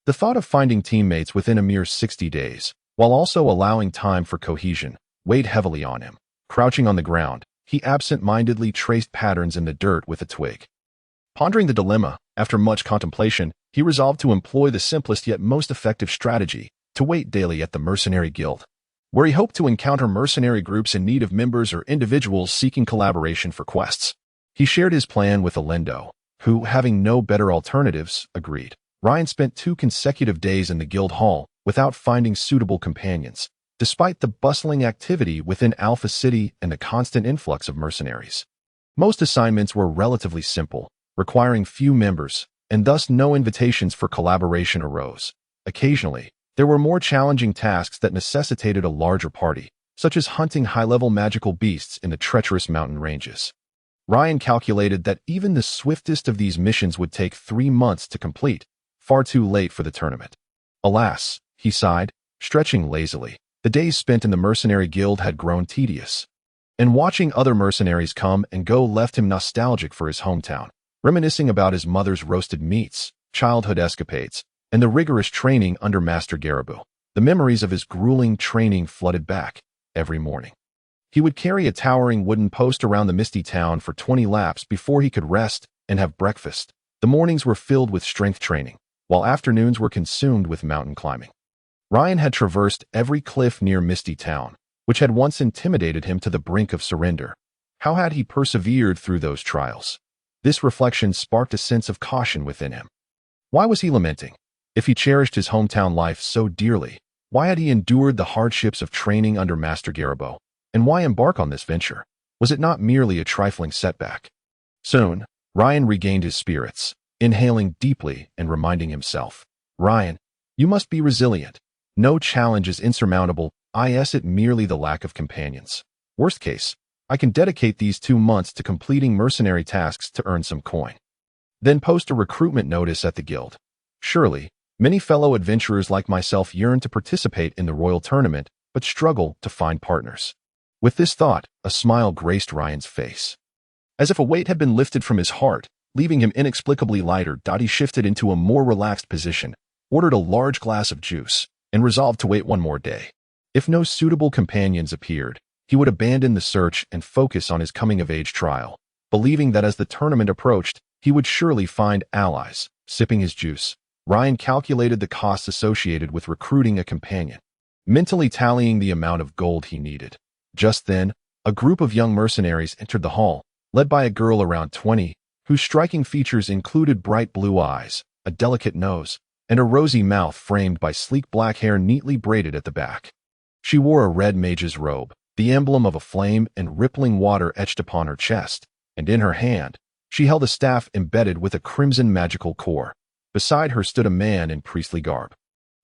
The thought of finding teammates within a mere 60 days, while also allowing time for cohesion, weighed heavily on him. Crouching on the ground, he absent-mindedly traced patterns in the dirt with a twig. Pondering the dilemma, after much contemplation, he resolved to employ the simplest yet most effective strategy, to wait daily at the Mercenary Guild, where he hoped to encounter mercenary groups in need of members or individuals seeking collaboration for quests. He shared his plan with Alindo, who, having no better alternatives, agreed. Ryan spent 2 consecutive days in the guild hall without finding suitable companions, despite the bustling activity within Alpha City and the constant influx of mercenaries. Most assignments were relatively simple, requiring few members, and thus no invitations for collaboration arose. Occasionally, there were more challenging tasks that necessitated a larger party, such as hunting high-level magical beasts in the treacherous mountain ranges. Ryan calculated that even the swiftest of these missions would take 3 months to complete, far too late for the tournament. Alas, he sighed, stretching lazily. The days spent in the Mercenary Guild had grown tedious, and watching other mercenaries come and go left him nostalgic for his hometown. Reminiscing about his mother's roasted meats, childhood escapades, and the rigorous training under Master Garibou, the memories of his grueling training flooded back every morning. He would carry a towering wooden post around the misty town for 20 laps before he could rest and have breakfast. The mornings were filled with strength training, while afternoons were consumed with mountain climbing. Ryan had traversed every cliff near Misty Town, which had once intimidated him to the brink of surrender. How had he persevered through those trials? This reflection sparked a sense of caution within him. Why was he lamenting? If he cherished his hometown life so dearly, why had he endured the hardships of training under Master Garibou? And why embark on this venture? Was it not merely a trifling setback? Soon, Ryan regained his spirits, inhaling deeply and reminding himself, Ryan, you must be resilient. No challenge is insurmountable, it merely the lack of companions. Worst case, I can dedicate these 2 months to completing mercenary tasks to earn some coin. Then post a recruitment notice at the guild. Surely, many fellow adventurers like myself yearn to participate in the royal tournament, but struggle to find partners. With this thought, a smile graced Ryan's face. As if a weight had been lifted from his heart, leaving him inexplicably lighter, he shifted into a more relaxed position, ordered a large glass of juice, and resolved to wait one more day. If no suitable companions appeared, he would abandon the search and focus on his coming-of-age trial, believing that as the tournament approached, he would surely find allies. Sipping his juice, Ryan calculated the costs associated with recruiting a companion, mentally tallying the amount of gold he needed. Just then, a group of young mercenaries entered the hall, led by a girl around 20, whose striking features included bright blue eyes, a delicate nose, and a rosy mouth framed by sleek black hair neatly braided at the back. She wore a red mage's robe, the emblem of a flame and rippling water etched upon her chest, and in her hand, she held a staff embedded with a crimson magical core. Beside her stood a man in priestly garb,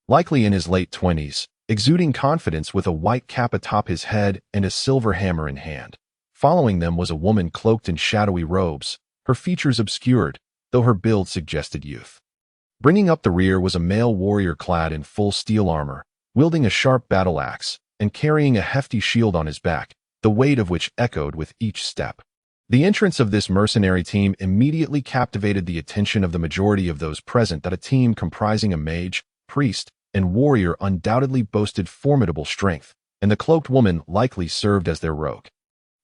likely in his late 20s, exuding confidence with a white cap atop his head and a silver hammer in hand. Following them was a woman cloaked in shadowy robes, her features obscured, though her build suggested youth. Bringing up the rear was a male warrior clad in full steel armor, wielding a sharp battle axe, and carrying a hefty shield on his back, the weight of which echoed with each step. The entrance of this mercenary team immediately captivated the attention of the majority of those present. That a team comprising a mage, priest, and warrior undoubtedly boasted formidable strength, and the cloaked woman likely served as their rogue.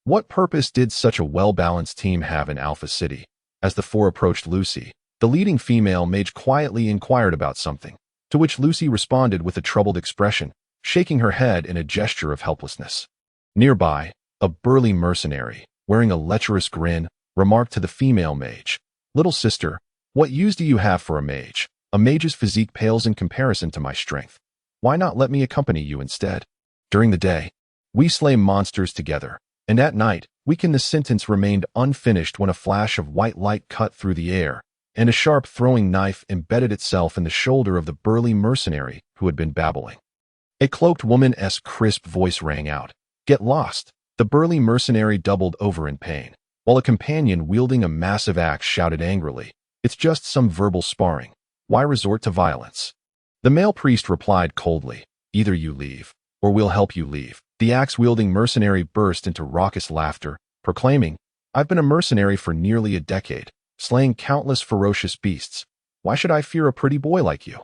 What purpose did such a well-balanced team have in Alpha City? As the four approached Lucy, the leading female mage quietly inquired about something, to which Lucy responded with a troubled expression, shaking her head in a gesture of helplessness. Nearby, a burly mercenary, wearing a lecherous grin, remarked to the female mage, "Little sister, what use do you have for a mage? A mage's physique pales in comparison to my strength. Why not let me accompany you instead? During the day, we slay monsters together, and at night, the sentence remained unfinished when a flash of white light cut through the air, and a sharp throwing knife embedded itself in the shoulder of the burly mercenary who had been babbling. A cloaked woman's crisp voice rang out, "Get lost!" The burly mercenary doubled over in pain, while a companion wielding a massive axe shouted angrily, "It's just some verbal sparring. Why resort to violence?" The male priest replied coldly, "Either you leave, or we'll help you leave." The axe-wielding mercenary burst into raucous laughter, proclaiming, "I've been a mercenary for nearly a decade, slaying countless ferocious beasts. Why should I fear a pretty boy like you?"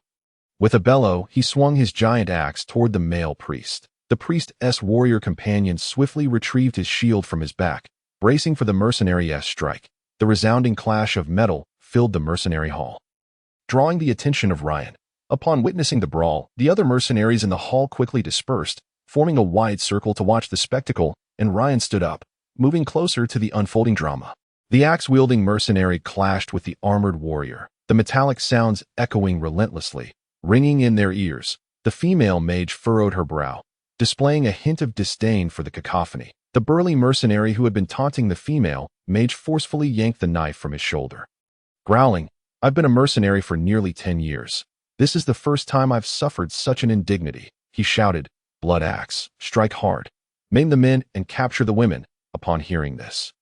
With a bellow, he swung his giant axe toward the male priest. The priest's warrior companion swiftly retrieved his shield from his back, bracing for the mercenary's strike. The resounding clash of metal filled the mercenary hall, drawing the attention of Ryan. Upon witnessing the brawl, the other mercenaries in the hall quickly dispersed, forming a wide circle to watch the spectacle, and Ryan stood up, moving closer to the unfolding drama. The axe-wielding mercenary clashed with the armored warrior, the metallic sounds echoing relentlessly, ringing in their ears. The female mage furrowed her brow, displaying a hint of disdain for the cacophony. The burly mercenary who had been taunting the female mage forcefully yanked the knife from his shoulder. Growling, "I've been a mercenary for nearly 10 years. This is the first time I've suffered such an indignity," he shouted. "Blood axe, strike hard. Maim the men and capture the women." Upon hearing this,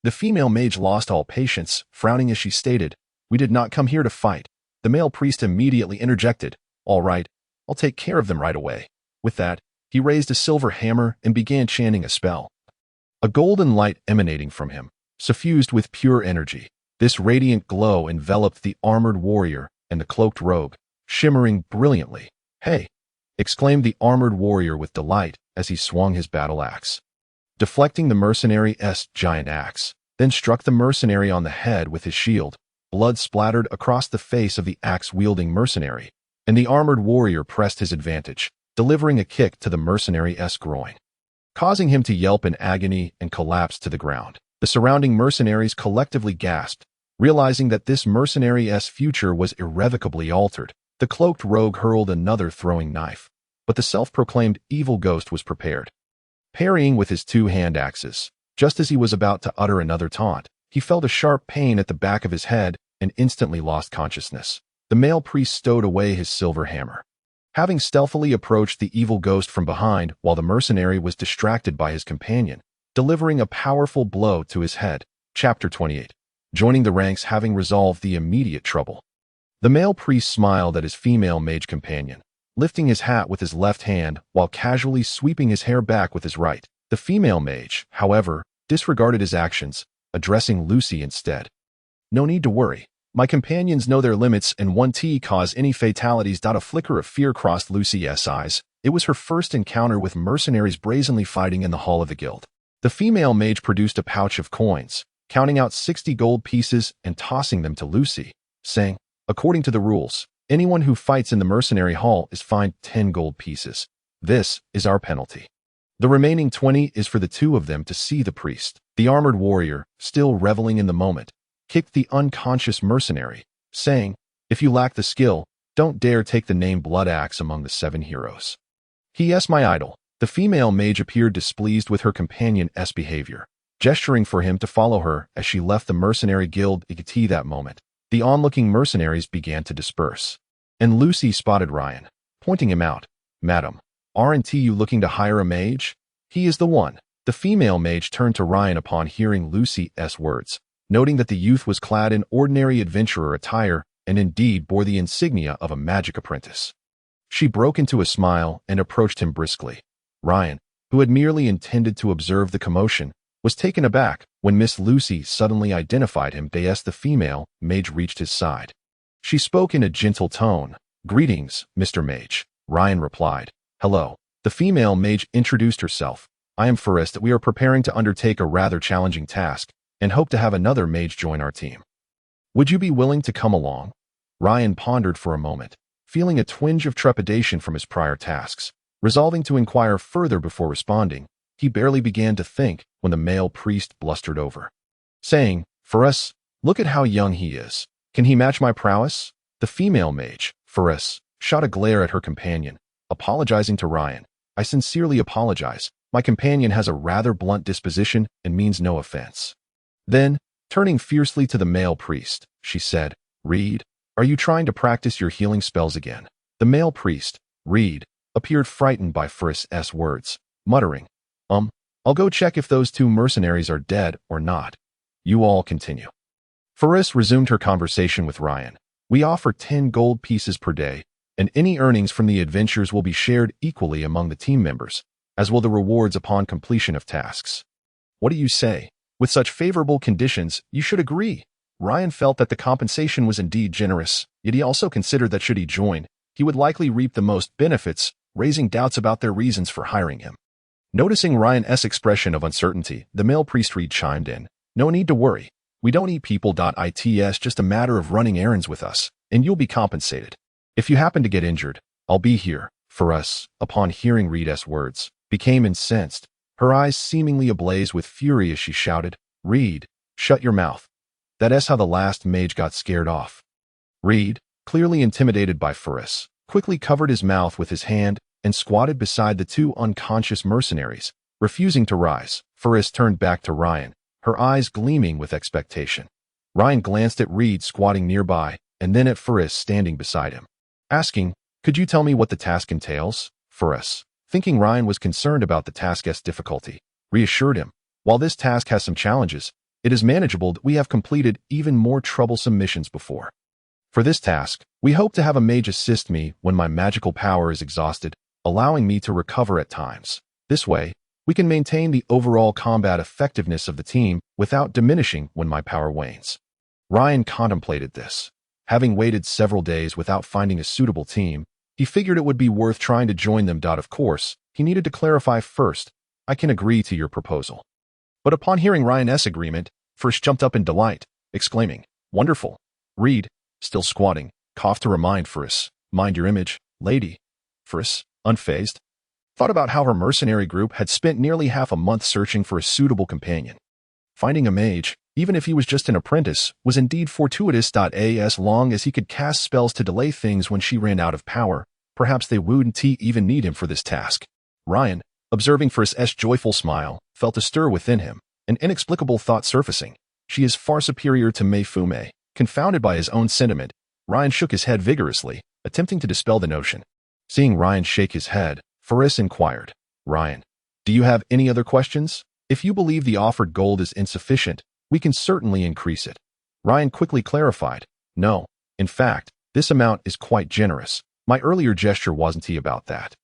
the female mage lost all patience, frowning as she stated, "We did not come here to fight." The male priest immediately interjected, "All right, I'll take care of them right away." With that, he raised a silver hammer and began chanting a spell. A golden light emanating from him, suffused with pure energy. This radiant glow enveloped the armored warrior and the cloaked rogue, shimmering brilliantly. "Hey!" exclaimed the armored warrior with delight as he swung his battle axe, deflecting the mercenary's giant axe, then struck the mercenary on the head with his shield. Blood splattered across the face of the axe-wielding mercenary, and the armored warrior pressed his advantage, delivering a kick to the mercenary's groin, causing him to yelp in agony and collapse to the ground. The surrounding mercenaries collectively gasped, realizing that this mercenary's future was irrevocably altered. The cloaked rogue hurled another throwing knife, but the self-proclaimed evil ghost was prepared. Parrying with his 2 hand axes, Just as he was about to utter another taunt, he felt a sharp pain at the back of his head and instantly lost consciousness. The male priest stowed away his silver hammer. Having stealthily approached the evil ghost from behind while the mercenary was distracted by his companion, delivering a powerful blow to his head. Chapter 28. Joining the ranks having resolved the immediate trouble. The male priest smiled at his female mage companion, lifting his hat with his left hand while casually sweeping his hair back with his right. The female mage, however, disregarded his actions, addressing Lucy instead. "No need to worry. My companions know their limits and won't cause any fatalities." A flicker of fear crossed Lucy's eyes. It was her first encounter with mercenaries brazenly fighting in the hall of the guild. The female mage produced a pouch of coins, counting out 60 gold pieces and tossing them to Lucy, saying, "According to the rules, anyone who fights in the mercenary hall is fined 10 gold pieces. This is our penalty. The remaining 20 is for the two of them to see the priest." The armored warrior, still reveling in the moment, kicked the unconscious mercenary, saying, "If you lack the skill, don't dare take the name Blood Axe among the 7 heroes." "He is my idol." The female mage appeared displeased with her companion's behavior, gesturing for him to follow her as she left the mercenary guild. That moment, the onlooking mercenaries began to disperse, and Lucy spotted Ryan, pointing him out. "Madam, aren't you looking to hire a mage? He is the one." The female mage turned to Ryan upon hearing Lucy's words, noting that the youth was clad in ordinary adventurer attire and indeed bore the insignia of a magic apprentice. She broke into a smile and approached him briskly. Ryan, who had merely intended to observe the commotion, was taken aback when Miss Lucy suddenly identified him as the female mage reached his side. She spoke in a gentle tone. "Greetings, Mr. Mage," Ryan replied. "Hello." The female mage introduced herself. "I am Forrest. We are preparing to undertake a rather challenging task and hope to have another mage join our team. Would you be willing to come along?" Ryan pondered for a moment, feeling a twinge of trepidation from his prior tasks. Resolving to inquire further before responding, he barely began to think when the male priest blustered over, saying, "Forrest, look at how young he is. Can he match my prowess?" The female mage, Forrest, shot a glare at her companion, apologizing to Ryan. "I sincerely apologize. My companion has a rather blunt disposition and means no offense." Then, turning fiercely to the male priest, she said, "Reed, are you trying to practice your healing spells again?" The male priest, Reed, appeared frightened by Forrest's words, muttering, I'll go check if those 2 mercenaries are dead or not. You all continue." Forrest resumed her conversation with Ryan. "We offer 10 gold pieces per day, and any earnings from the adventures will be shared equally among the team members, as will the rewards upon completion of tasks. What do you say? With such favorable conditions, you should agree." Ryan felt that the compensation was indeed generous, yet he also considered that should he join, he would likely reap the most benefits, raising doubts about their reasons for hiring him. Noticing Ryan's expression of uncertainty, the male priest Reed chimed in, "No need to worry. We don't eat people. It's just a matter of running errands with us, and you'll be compensated. If you happen to get injured, I'll be here." For us, upon hearing Reed's words, became incensed, her eyes seemingly ablaze with fury as she shouted, "Reed, shut your mouth." That's how the last mage got scared off. Reed, clearly intimidated by Forrest, quickly covered his mouth with his hand and squatted beside the 2 unconscious mercenaries, refusing to rise. Forrest turned back to Ryan, her eyes gleaming with expectation. Ryan glanced at Reed squatting nearby and then at Forrest standing beside him, asking, "Could you tell me what the task entails?" Forrest, thinking Ryan was concerned about the task's difficulty, reassured him, "While this task has some challenges, it is manageable. We have completed even more troublesome missions before. For this task, we hope to have a mage assist me when my magical power is exhausted, allowing me to recover at times. This way, we can maintain the overall combat effectiveness of the team without diminishing when my power wanes." Ryan contemplated this. Having waited several days without finding a suitable team, he figured it would be worth trying to join them. Of course, he needed to clarify first, "I can agree to your proposal." But upon hearing Ryan's agreement, Forrest jumped up in delight, exclaiming, "Wonderful." Reed, still squatting, coughed to remind Forrest, "Mind your image, lady." Forrest, unfazed, thought about how her mercenary group had spent nearly half a month searching for a suitable companion. Finding a mage, even if he was just an apprentice, was indeed fortuitous. As long as he could cast spells to delay things when she ran out of power, perhaps they wouldn't even need him for this task. Ryan, observing Forrest's joyful smile, felt a stir within him, an inexplicable thought surfacing. She is far superior to Mei Fume. Confounded by his own sentiment, Ryan shook his head vigorously, attempting to dispel the notion. Seeing Ryan shake his head, Faris inquired, Ryan, do you have any other questions? If you believe the offered gold is insufficient, we can certainly increase it. Ryan quickly clarified, no, in fact, this amount is quite generous. My earlier gesture wasn't about that.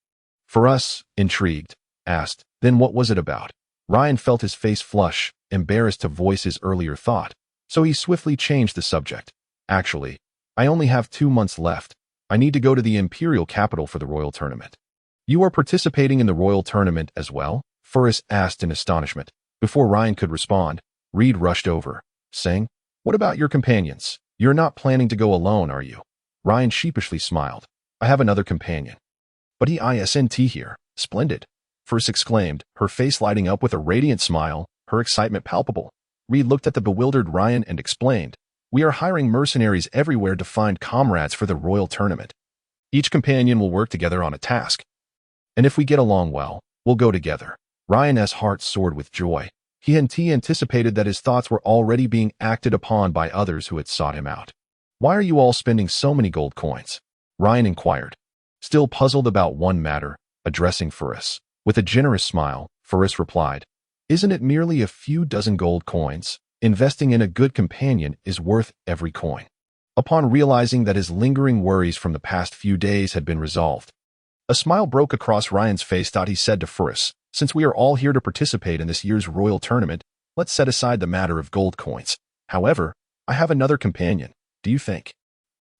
Faris, intrigued, asked, then what was it about? Ryan felt his face flush, embarrassed to voice his earlier thought, so he swiftly changed the subject. Actually, I only have 2 months left. I need to go to the Imperial capital for the Royal Tournament. You are participating in the Royal Tournament as well? Faris asked in astonishment. Before Ryan could respond, Reed rushed over, saying, what about your companions? You're not planning to go alone, are you? Ryan sheepishly smiled. I have another companion. But he isn't here. Splendid. Faris exclaimed, her face lighting up with a radiant smile, her excitement palpable. Reed looked at the bewildered Ryan and explained, we are hiring mercenaries everywhere to find comrades for the Royal Tournament. Each companion will work together on a task. And if we get along well, we'll go together. Ryan's heart soared with joy. He anticipated that his thoughts were already being acted upon by others who had sought him out. Why are you all spending so many gold coins? Ryan inquired, still puzzled about one matter, addressing Faris. With a generous smile, Faris replied, isn't it merely a few dozen gold coins? Investing in a good companion is worth every coin. Upon realizing that his lingering worries from the past few days had been resolved, a smile broke across Ryan's face. He said to Faris, since we are all here to participate in this year's Royal Tournament, let's set aside the matter of gold coins. However, I have another companion. Do you think?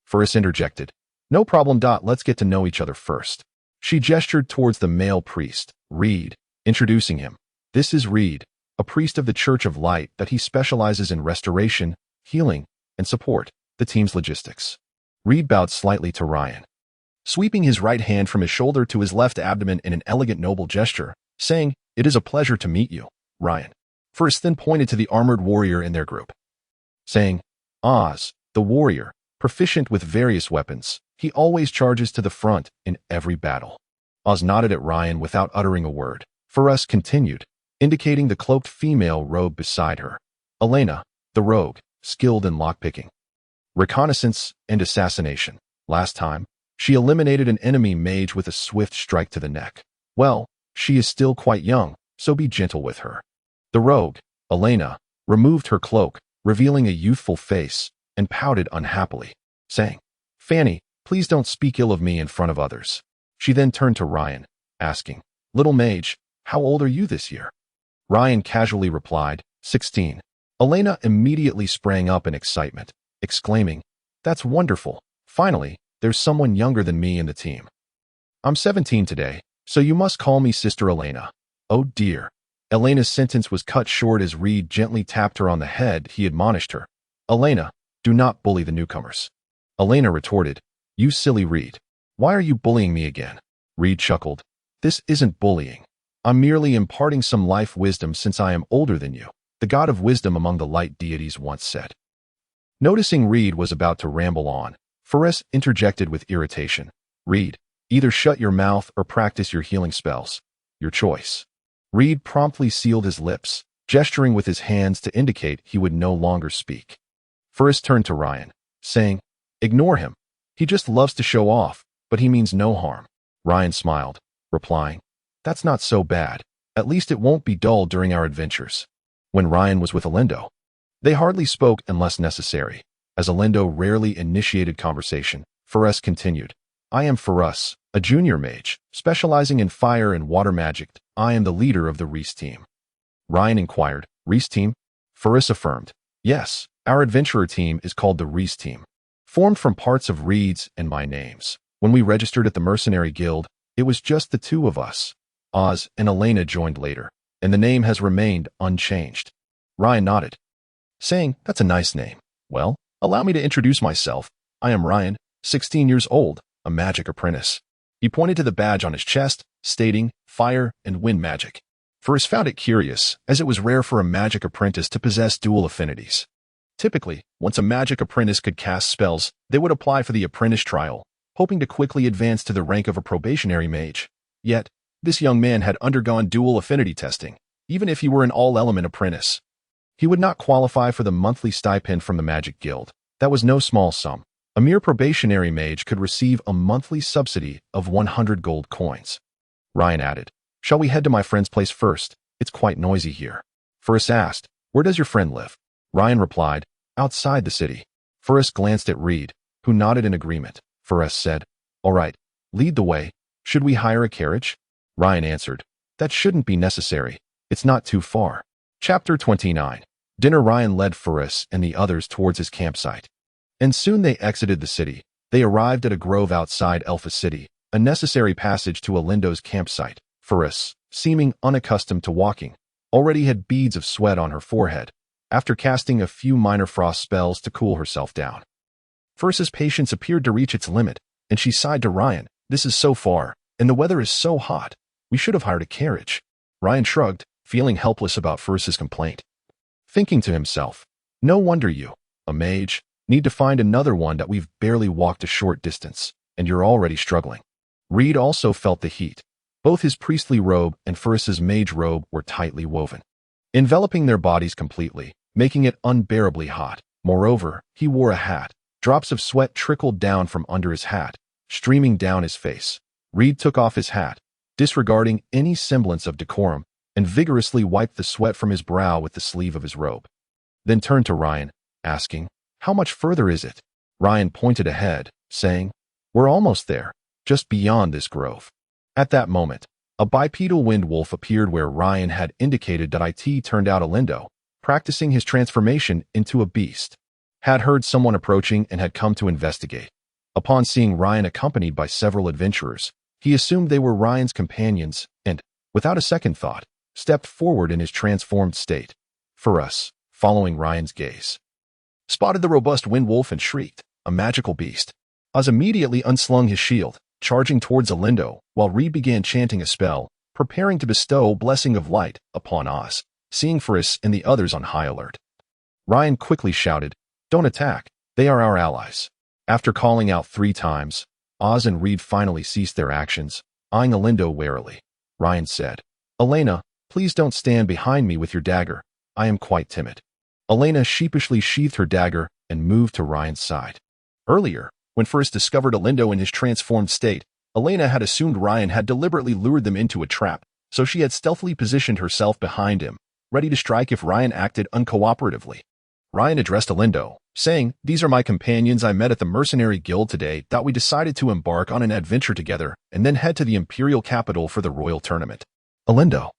Faris interjected, no problem. Let's get to know each other first. She gestured towards the male priest, Reed, introducing him. This is Reed, a priest of the Church of Light that he specializes in restoration, healing, and support, the team's logistics. Reed bowed slightly to Ryan, sweeping his right hand from his shoulder to his left abdomen in an elegant noble gesture, saying, it is a pleasure to meet you, Ryan. Faris then pointed to the armored warrior in their group, saying, Oz, the warrior, proficient with various weapons, he always charges to the front in every battle. Oz nodded at Ryan without uttering a word. Faris continued, indicating the cloaked female rogue beside her. Elena, the rogue, skilled in lockpicking, reconnaissance, and assassination. Last time, she eliminated an enemy mage with a swift strike to the neck. Well, she is still quite young, so be gentle with her. The rogue, Elena, removed her cloak, revealing a youthful face, and pouted unhappily, saying, Fanny, please don't speak ill of me in front of others. She then turned to Ryan, asking, little mage, how old are you this year? Ryan casually replied, 16. Elena immediately sprang up in excitement, exclaiming, that's wonderful. Finally, there's someone younger than me in the team. I'm 17 today, so you must call me Sister Elena. Oh dear. Elena's sentence was cut short as Reed gently tapped her on the head. He admonished her, Elena, do not bully the newcomers. Elena retorted, you silly Reed. Why are you bullying me again? Reed chuckled, this isn't bullying. I'm merely imparting some life wisdom since I am older than you, the god of wisdom among the light deities once said. Noticing Reed was about to ramble on, Faris interjected with irritation. Reed, either shut your mouth or practice your healing spells. Your choice. Reed promptly sealed his lips, gesturing with his hands to indicate he would no longer speak. Faris turned to Ryan, saying, ignore him. He just loves to show off, but he means no harm. Ryan smiled, replying, that's not so bad. At least it won't be dull during our adventures. When Ryan was with Alindo, they hardly spoke unless necessary. As Alindo rarely initiated conversation, Faris continued, I am Faris, a junior mage, specializing in fire and water magic. I am the leader of the Reese team. Ryan inquired, Reese team? Faris affirmed, yes, our adventurer team is called the Reese team, formed from parts of Reed's and my names. When we registered at the Mercenary Guild, it was just the two of us. Oz and Elena joined later, and the name has remained unchanged. Ryan nodded, saying, that's a nice name. Well, allow me to introduce myself. I am Ryan, 16 years old, a magic apprentice. He pointed to the badge on his chest, stating, fire and wind magic. Faris found it curious, as it was rare for a magic apprentice to possess dual affinities. Typically, once a magic apprentice could cast spells, they would apply for the apprentice trial, hoping to quickly advance to the rank of a probationary mage. Yet, this young man had undergone dual affinity testing, even if he were an all-element apprentice. He would not qualify for the monthly stipend from the Magic Guild. That was no small sum. A mere probationary mage could receive a monthly subsidy of 100 gold coins. Ryan added, "Shall we head to my friend's place first? It's quite noisy here." Ferris asked, "Where does your friend live?" Ryan replied, "Outside the city." Ferris glanced at Reed, who nodded in agreement. Ferris said, "All right, lead the way. Should we hire a carriage?" Ryan answered, "That shouldn't be necessary. It's not too far." Chapter 29. Dinner. Ryan led Ferris and the others towards his campsite. And soon they exited the city. They arrived at a grove outside Elpha City, a necessary passage to Alindo's campsite. Ferris, seeming unaccustomed to walking, already had beads of sweat on her forehead, after casting a few minor frost spells to cool herself down. Ferris's patience appeared to reach its limit, and she sighed to Ryan, "This is so far, and the weather is so hot. We should have hired a carriage." Ryan shrugged, feeling helpless about Ferris's complaint. Thinking to himself, "No wonder you, a mage, need to find another one that we've barely walked a short distance, and you're already struggling." Reed also felt the heat. Both his priestly robe and Ferris's mage robe were tightly woven, enveloping their bodies completely, making it unbearably hot. Moreover, he wore a hat. Drops of sweat trickled down from under his hat, streaming down his face. Reed took off his hat, disregarding any semblance of decorum, and vigorously wiped the sweat from his brow with the sleeve of his robe. Then turned to Ryan, asking, "How much further is it?" Ryan pointed ahead, saying, "We're almost there, just beyond this grove." At that moment, a bipedal wind wolf appeared where Ryan had indicated that it turned out Alindo, practicing his transformation into a beast. Had heard someone approaching and had come to investigate. Upon seeing Ryan accompanied by several adventurers, he assumed they were Ryan's companions and, without a second thought, stepped forward in his transformed state. Ferris, following Ryan's gaze, spotted the robust wind wolf and shrieked, "A magical beast!" Oz immediately unslung his shield, charging towards Alindo, while Reed began chanting a spell, preparing to bestow Blessing of Light upon Oz, seeing Ferris and the others on high alert. Ryan quickly shouted, "Don't attack, they are our allies." After calling out 3 times, Oz and Reed finally ceased their actions, eyeing Alindo warily. Ryan said, "Elena, please don't stand behind me with your dagger. I am quite timid." Elena sheepishly sheathed her dagger and moved to Ryan's side. Earlier, when Ferris discovered Alindo in his transformed state, Elena had assumed Ryan had deliberately lured them into a trap, so she had stealthily positioned herself behind him, ready to strike if Ryan acted uncooperatively. Ryan addressed Alindo, saying, "These are my companions I met at the Mercenary Guild today that we decided to embark on an adventure together and then head to the Imperial capital for the royal tournament." Alindo,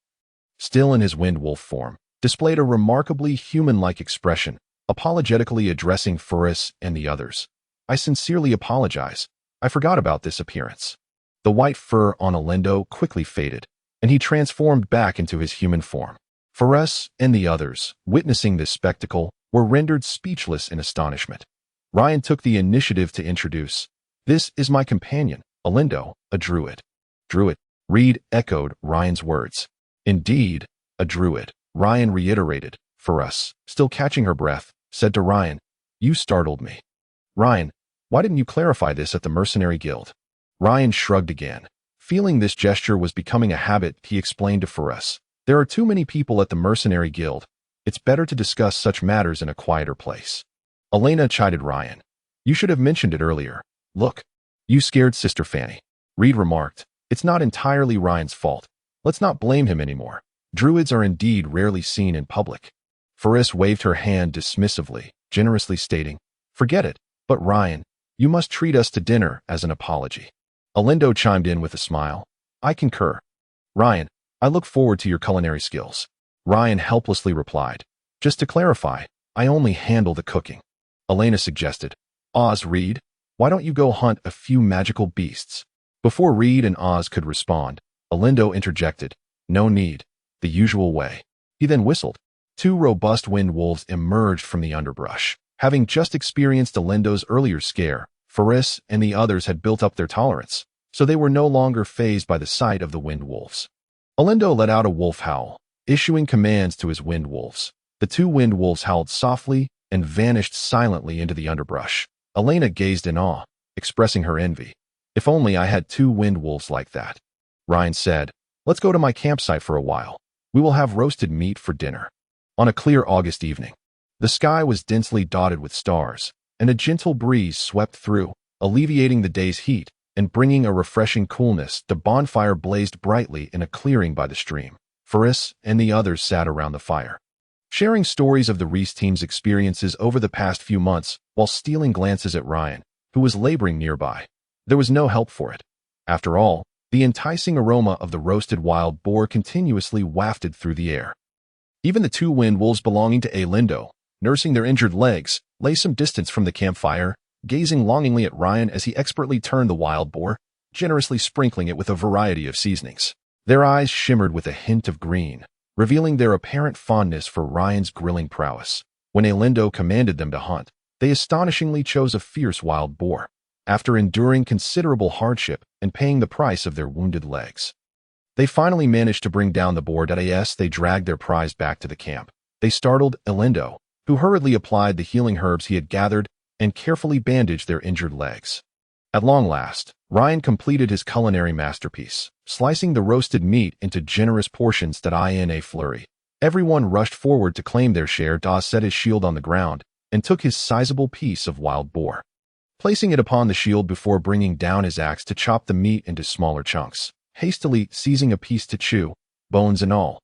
still in his wind wolf form, displayed a remarkably human-like expression, apologetically addressing Ferris and the others. "I sincerely apologize. I forgot about this appearance." The white fur on Alindo quickly faded, and he transformed back into his human form. Ferris and the others, witnessing this spectacle, were rendered speechless in astonishment. Ryan took the initiative to introduce, "This is my companion, Alindo, a druid." "Druid?" Reed echoed Ryan's words. "Indeed, a druid," Ryan reiterated. Ferris, still catching her breath, said to Ryan, "You startled me." "Ryan, why didn't you clarify this at the Mercenary Guild?" Ryan shrugged again. Feeling this gesture was becoming a habit, he explained to Ferris, "There are too many people at the Mercenary Guild. It's better to discuss such matters in a quieter place." Elena chided Ryan. "You should have mentioned it earlier. Look, you scared Sister Fanny." Reed remarked, "It's not entirely Ryan's fault. Let's not blame him anymore. Druids are indeed rarely seen in public." Ferris waved her hand dismissively, generously stating, "Forget it, but Ryan, you must treat us to dinner as an apology." Alindo chimed in with a smile, "I concur. Ryan, I look forward to your culinary skills." Ryan helplessly replied, "Just to clarify, I only handle the cooking." Elena suggested, "Oz, Reed, why don't you go hunt a few magical beasts?" Before Reed and Oz could respond, Alindo interjected, "No need, the usual way." He then whistled. 2 robust wind wolves emerged from the underbrush. Having just experienced Alindo's earlier scare, Ferris and the others had built up their tolerance, so they were no longer fazed by the sight of the wind wolves. Alindo let out a wolf howl, issuing commands to his wind wolves. The 2 wind wolves howled softly and vanished silently into the underbrush. Elena gazed in awe, expressing her envy. "If only I had 2 wind wolves like that." Ryan said, "Let's go to my campsite for a while. We will have roasted meat for dinner. On a clear August evening, the sky was densely dotted with stars, and a gentle breeze swept through, alleviating the day's heat and bringing a refreshing coolness. The bonfire blazed brightly in a clearing by the stream. Faris and the others sat around the fire, sharing stories of the Reese team's experiences over the past few months while stealing glances at Ryan, who was laboring nearby. There was no help for it. After all, the enticing aroma of the roasted wild boar continuously wafted through the air. Even the two wind wolves belonging to Lindo, nursing their injured legs, lay some distance from the campfire, gazing longingly at Ryan as he expertly turned the wild boar, generously sprinkling it with a variety of seasonings. Their eyes shimmered with a hint of green, revealing their apparent fondness for Ryan's grilling prowess. When Lindo commanded them to hunt, they astonishingly chose a fierce wild boar, after enduring considerable hardship and paying the price of their wounded legs. They finally managed to bring down the boar. As they dragged their prize back to the camp, they startled Lindo, who hurriedly applied the healing herbs he had gathered and carefully bandaged their injured legs. At long last, Ryan completed his culinary masterpiece, slicing the roasted meat into generous portions. In a flurry, everyone rushed forward to claim their share. Dawes set his shield on the ground and took his sizable piece of wild boar, placing it upon the shield before bringing down his axe to chop the meat into smaller chunks, hastily seizing a piece to chew, bones and all.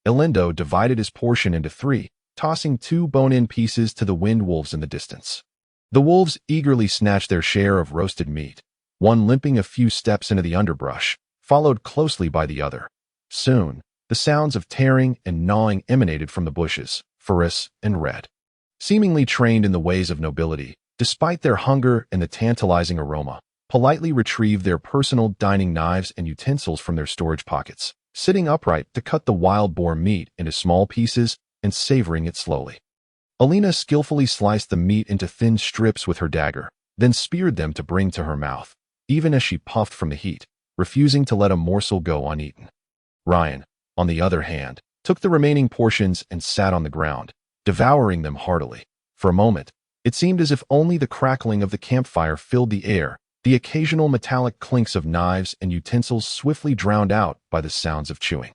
Lindo divided his portion into 3, tossing 2 bone-in pieces to the wind wolves in the distance. The wolves eagerly snatched their share of roasted meat, one limping a few steps into the underbrush, followed closely by the other. Soon, the sounds of tearing and gnawing emanated from the bushes. Faris and Red, seemingly trained in the ways of nobility, despite their hunger and the tantalizing aroma, politely retrieved their personal dining knives and utensils from their storage pockets, sitting upright to cut the wild boar meat into small pieces and savoring it slowly. Alina skillfully sliced the meat into thin strips with her dagger, then speared them to bring to her mouth, even as she puffed from the heat, refusing to let a morsel go uneaten. Ryan, on the other hand, took the remaining portions and sat on the ground, devouring them heartily. For a moment, it seemed as if only the crackling of the campfire filled the air, the occasional metallic clinks of knives and utensils swiftly drowned out by the sounds of chewing.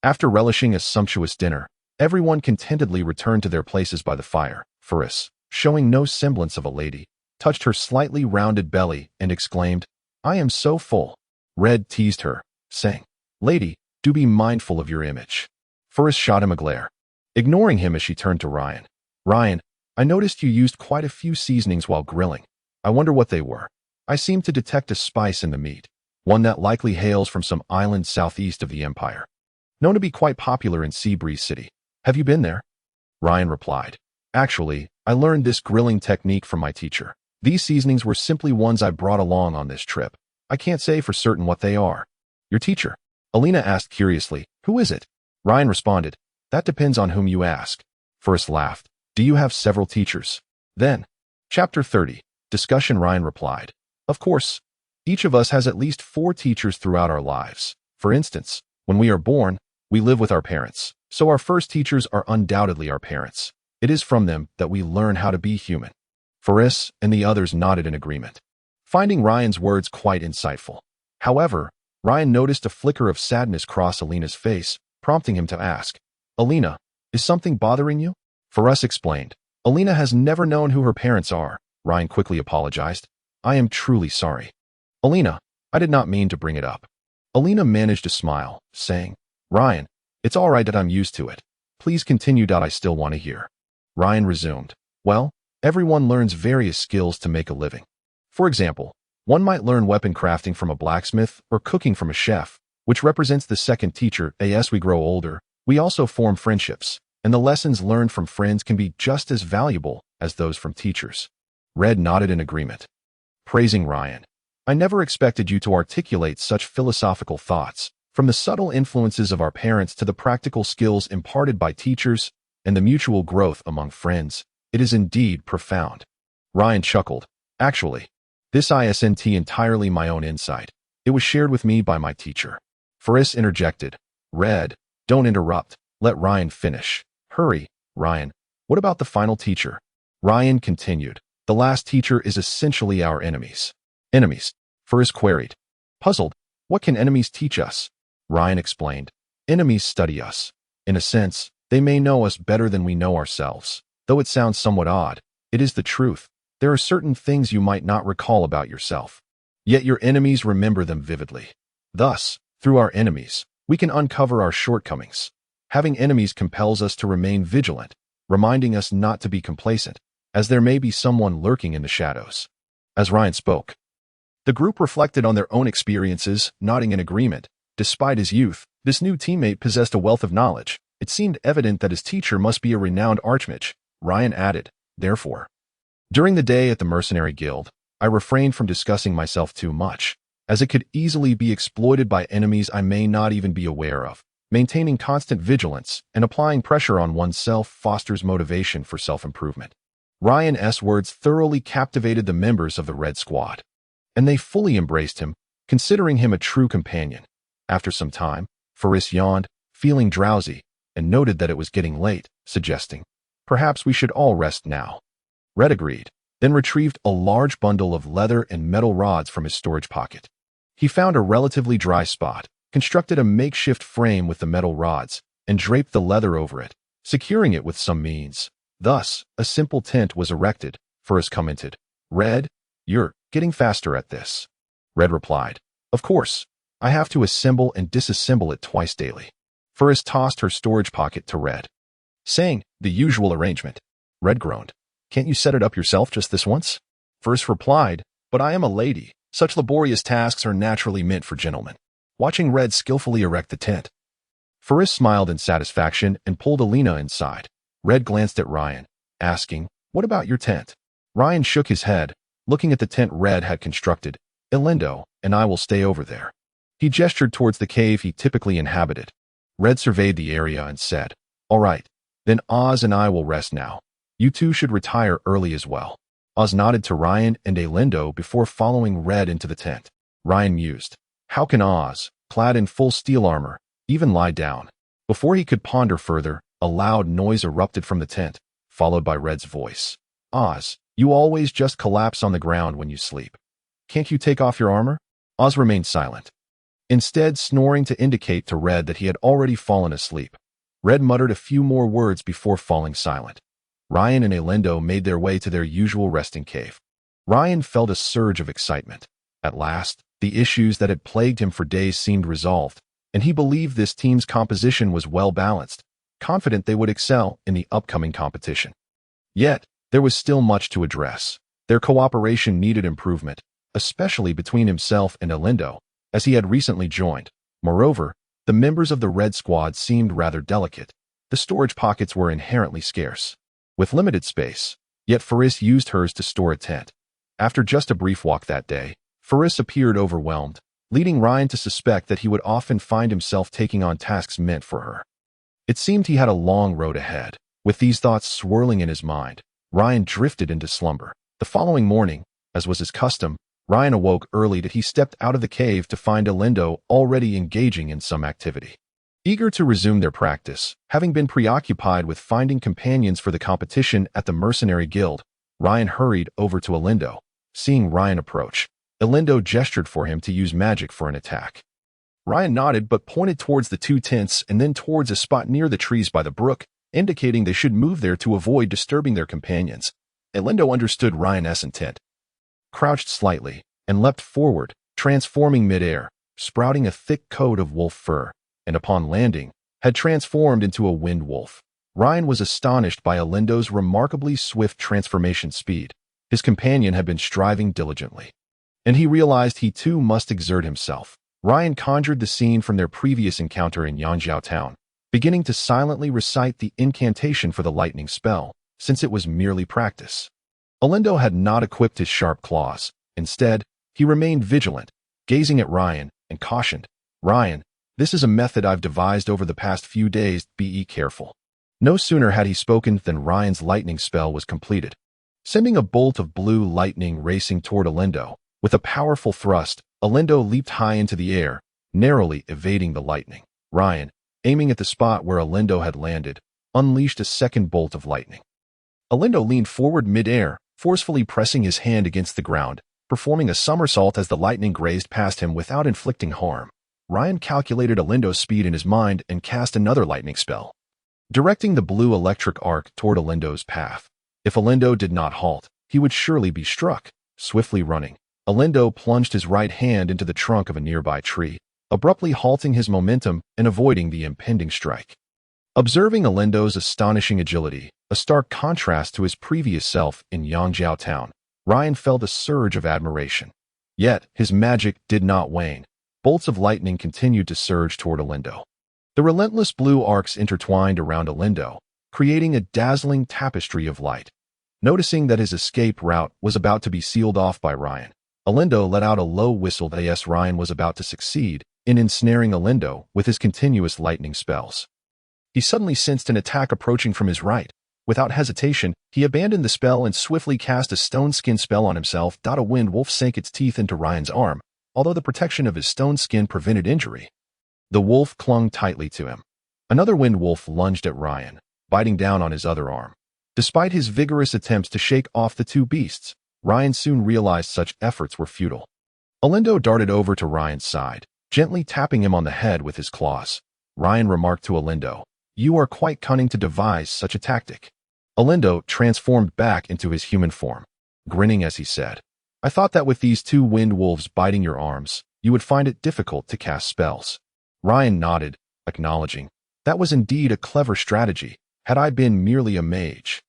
After relishing a sumptuous dinner, everyone contentedly returned to their places by the fire. Faris, showing no semblance of a lady, touched her slightly rounded belly and exclaimed, "I am so full." Red teased her, saying, "Lady, do be mindful of your image." Faris shot him a glare, ignoring him as she turned to Ryan. "Ryan, I noticed you used quite a few seasonings while grilling. I wonder what they were. I seem to detect a spice in the meat, one that likely hails from some island southeast of the Empire, known to be quite popular in Seabreeze City. Have you been there?" Ryan replied, "Actually, I learned this grilling technique from my teacher. These seasonings were simply ones I brought along on this trip. I can't say for certain what they are." "Your teacher?" Alina asked curiously. "Who is it?" Ryan responded, "That depends on whom you ask." Faris laughed. "Do you have several teachers?" Then, Chapter 30, Discussion. Ryan replied, "Of course. Each of us has at least 4 teachers throughout our lives. For instance, when we are born, we live with our parents. So our first teachers are undoubtedly our parents. It is from them that we learn how to be human." Faris and the others nodded in agreement, finding Ryan's words quite insightful. However, Ryan noticed a flicker of sadness cross Alina's face, prompting him to ask, "Alina, is something bothering you?" Faris explained, "Alina has never known who her parents are." Ryan quickly apologized. "I am truly sorry." "Alina, I did not mean to bring it up." Alina managed to smile, saying, "Ryan, it's all right that I'm used to it. Please continue. I still want to hear." Ryan resumed, "Well, everyone learns various skills to make a living. For example, one might learn weapon crafting from a blacksmith or cooking from a chef, which represents the second teacher. As we grow older, we also form friendships, and the lessons learned from friends can be just as valuable as those from teachers." Red nodded in agreement, praising Ryan. "I never expected you to articulate such philosophical thoughts. From the subtle influences of our parents to the practical skills imparted by teachers and the mutual growth among friends, it is indeed profound." Ryan chuckled. "Actually, this isn't entirely my own insight. It was shared with me by my teacher." Faris interjected, "Red, don't interrupt. Let Ryan finish." "Hurry, Ryan. What about the final teacher?" Ryan continued, "The last teacher is essentially our enemies." "Enemies?" Faris queried. Puzzled, "What can enemies teach us?" Ryan explained, "Enemies study us. In a sense, they may know us better than we know ourselves. Though it sounds somewhat odd, it is the truth. There are certain things you might not recall about yourself, yet your enemies remember them vividly. Thus, through our enemies, we can uncover our shortcomings. Having enemies compels us to remain vigilant, reminding us not to be complacent, as there may be someone lurking in the shadows. As Ryan spoke, the group reflected on their own experiences, nodding in agreement. Despite his youth, this new teammate possessed a wealth of knowledge. It seemed evident that his teacher must be a renowned archmage. Ryan added, therefore, during the day at the Mercenary Guild, I refrained from discussing myself too much, as it could easily be exploited by enemies I may not even be aware of. Maintaining constant vigilance and applying pressure on oneself fosters motivation for self-improvement. Ryan's words thoroughly captivated the members of the Red Squad, and they fully embraced him, considering him a true companion. After some time, Faris yawned, feeling drowsy, and noted that it was getting late, suggesting, perhaps we should all rest now. Red agreed, then retrieved a large bundle of leather and metal rods from his storage pocket. He found a relatively dry spot, constructed a makeshift frame with the metal rods, and draped the leather over it, securing it with some means. Thus, a simple tent was erected. Faris commented, Red, you're getting faster at this. Red replied, of course, I have to assemble and disassemble it twice daily. Faris tossed her storage pocket to Red, saying, the usual arrangement. Red groaned, can't you set it up yourself just this once? Faris replied, but I am a lady. Such laborious tasks are naturally meant for gentlemen. Watching Red skillfully erect the tent, Faris smiled in satisfaction and pulled Alina inside. Red glanced at Ryan, asking, what about your tent? Ryan shook his head, looking at the tent Red had constructed. Elindo and I will stay over there. He gestured towards the cave he typically inhabited. Red surveyed the area and said, all right, then Oz and I will rest now. You two should retire early as well. Oz nodded to Ryan and Elindo before following Red into the tent. Ryan mused, how can Oz, clad in full steel armor, even lie down? Before he could ponder further, a loud noise erupted from the tent, followed by Red's voice. Oz, you always just collapse on the ground when you sleep. Can't you take off your armor? Oz remained silent, instead snoring to indicate to Red that he had already fallen asleep. Red muttered a few more words before falling silent. Ryan and Elindo made their way to their usual resting cave. Ryan felt a surge of excitement. At last, the issues that had plagued him for days seemed resolved, and he believed this team's composition was well balanced, confident they would excel in the upcoming competition. Yet, there was still much to address. Their cooperation needed improvement, especially between himself and Elindo, as he had recently joined. Moreover, the members of the Red Squad seemed rather delicate. The storage pockets were inherently scarce, with limited space, yet Faris used hers to store a tent. After just a brief walk that day, Faris appeared overwhelmed, leading Ryan to suspect that he would often find himself taking on tasks meant for her. It seemed he had a long road ahead. With these thoughts swirling in his mind, Ryan drifted into slumber. The following morning, as was his custom, Ryan awoke early that he stepped out of the cave to find Elindo already engaging in some activity. Eager to resume their practice, having been preoccupied with finding companions for the competition at the Mercenary Guild, Ryan hurried over to Elindo. Seeing Ryan approach, Elindo gestured for him to use magic for an attack. Ryan nodded but pointed towards the two tents and then towards a spot near the trees by the brook, indicating they should move there to avoid disturbing their companions. Elindo understood Ryan's intent, crouched slightly, and leapt forward, transforming midair, sprouting a thick coat of wolf fur, and upon landing, had transformed into a wind wolf. Ryan was astonished by Elindo's remarkably swift transformation speed. His companion had been striving diligently, and he realized he too must exert himself. Ryan conjured the scene from their previous encounter in Yanjiao Town, beginning to silently recite the incantation for the lightning spell, since it was merely practice. Elindo had not equipped his sharp claws. Instead, he remained vigilant, gazing at Ryan, and cautioned, Ryan, this is a method I've devised over the past few days, be careful. No sooner had he spoken than Ryan's lightning spell was completed, sending a bolt of blue lightning racing toward Elindo. With a powerful thrust, Elindo leaped high into the air, narrowly evading the lightning. Ryan, aiming at the spot where Elindo had landed, unleashed a second bolt of lightning. Elindo leaned forward mid-air, forcefully pressing his hand against the ground, performing a somersault as the lightning grazed past him without inflicting harm. Ryan calculated Olindo's speed in his mind and cast another lightning spell, directing the blue electric arc toward Olindo's path. If Olindo did not halt, he would surely be struck. Swiftly running, Olindo plunged his right hand into the trunk of a nearby tree, abruptly halting his momentum and avoiding the impending strike. Observing Olindo's astonishing agility, a stark contrast to his previous self in Yangjiao Town, Ryan felt a surge of admiration. Yet, his magic did not wane. Bolts of lightning continued to surge toward Olindo. The relentless blue arcs intertwined around Olindo, creating a dazzling tapestry of light. Noticing that his escape route was about to be sealed off by Ryan, Olindo let out a low whistle as Ryan was about to succeed in ensnaring Olindo with his continuous lightning spells. He suddenly sensed an attack approaching from his right. Without hesitation, he abandoned the spell and swiftly cast a stone skin spell on himself. A wind wolf sank its teeth into Ryan's arm, although the protection of his stone skin prevented injury. The wolf clung tightly to him. Another wind wolf lunged at Ryan, biting down on his other arm. Despite his vigorous attempts to shake off the two beasts, Ryan soon realized such efforts were futile. Olindo darted over to Ryan's side, gently tapping him on the head with his claws. Ryan remarked to Olindo, "You are quite cunning to devise such a tactic." Olindo transformed back into his human form, grinning as he said, "I thought that with these two wind wolves biting your arms, you would find it difficult to cast spells." Ryan nodded, acknowledging, "That was indeed a clever strategy, had I been merely a mage.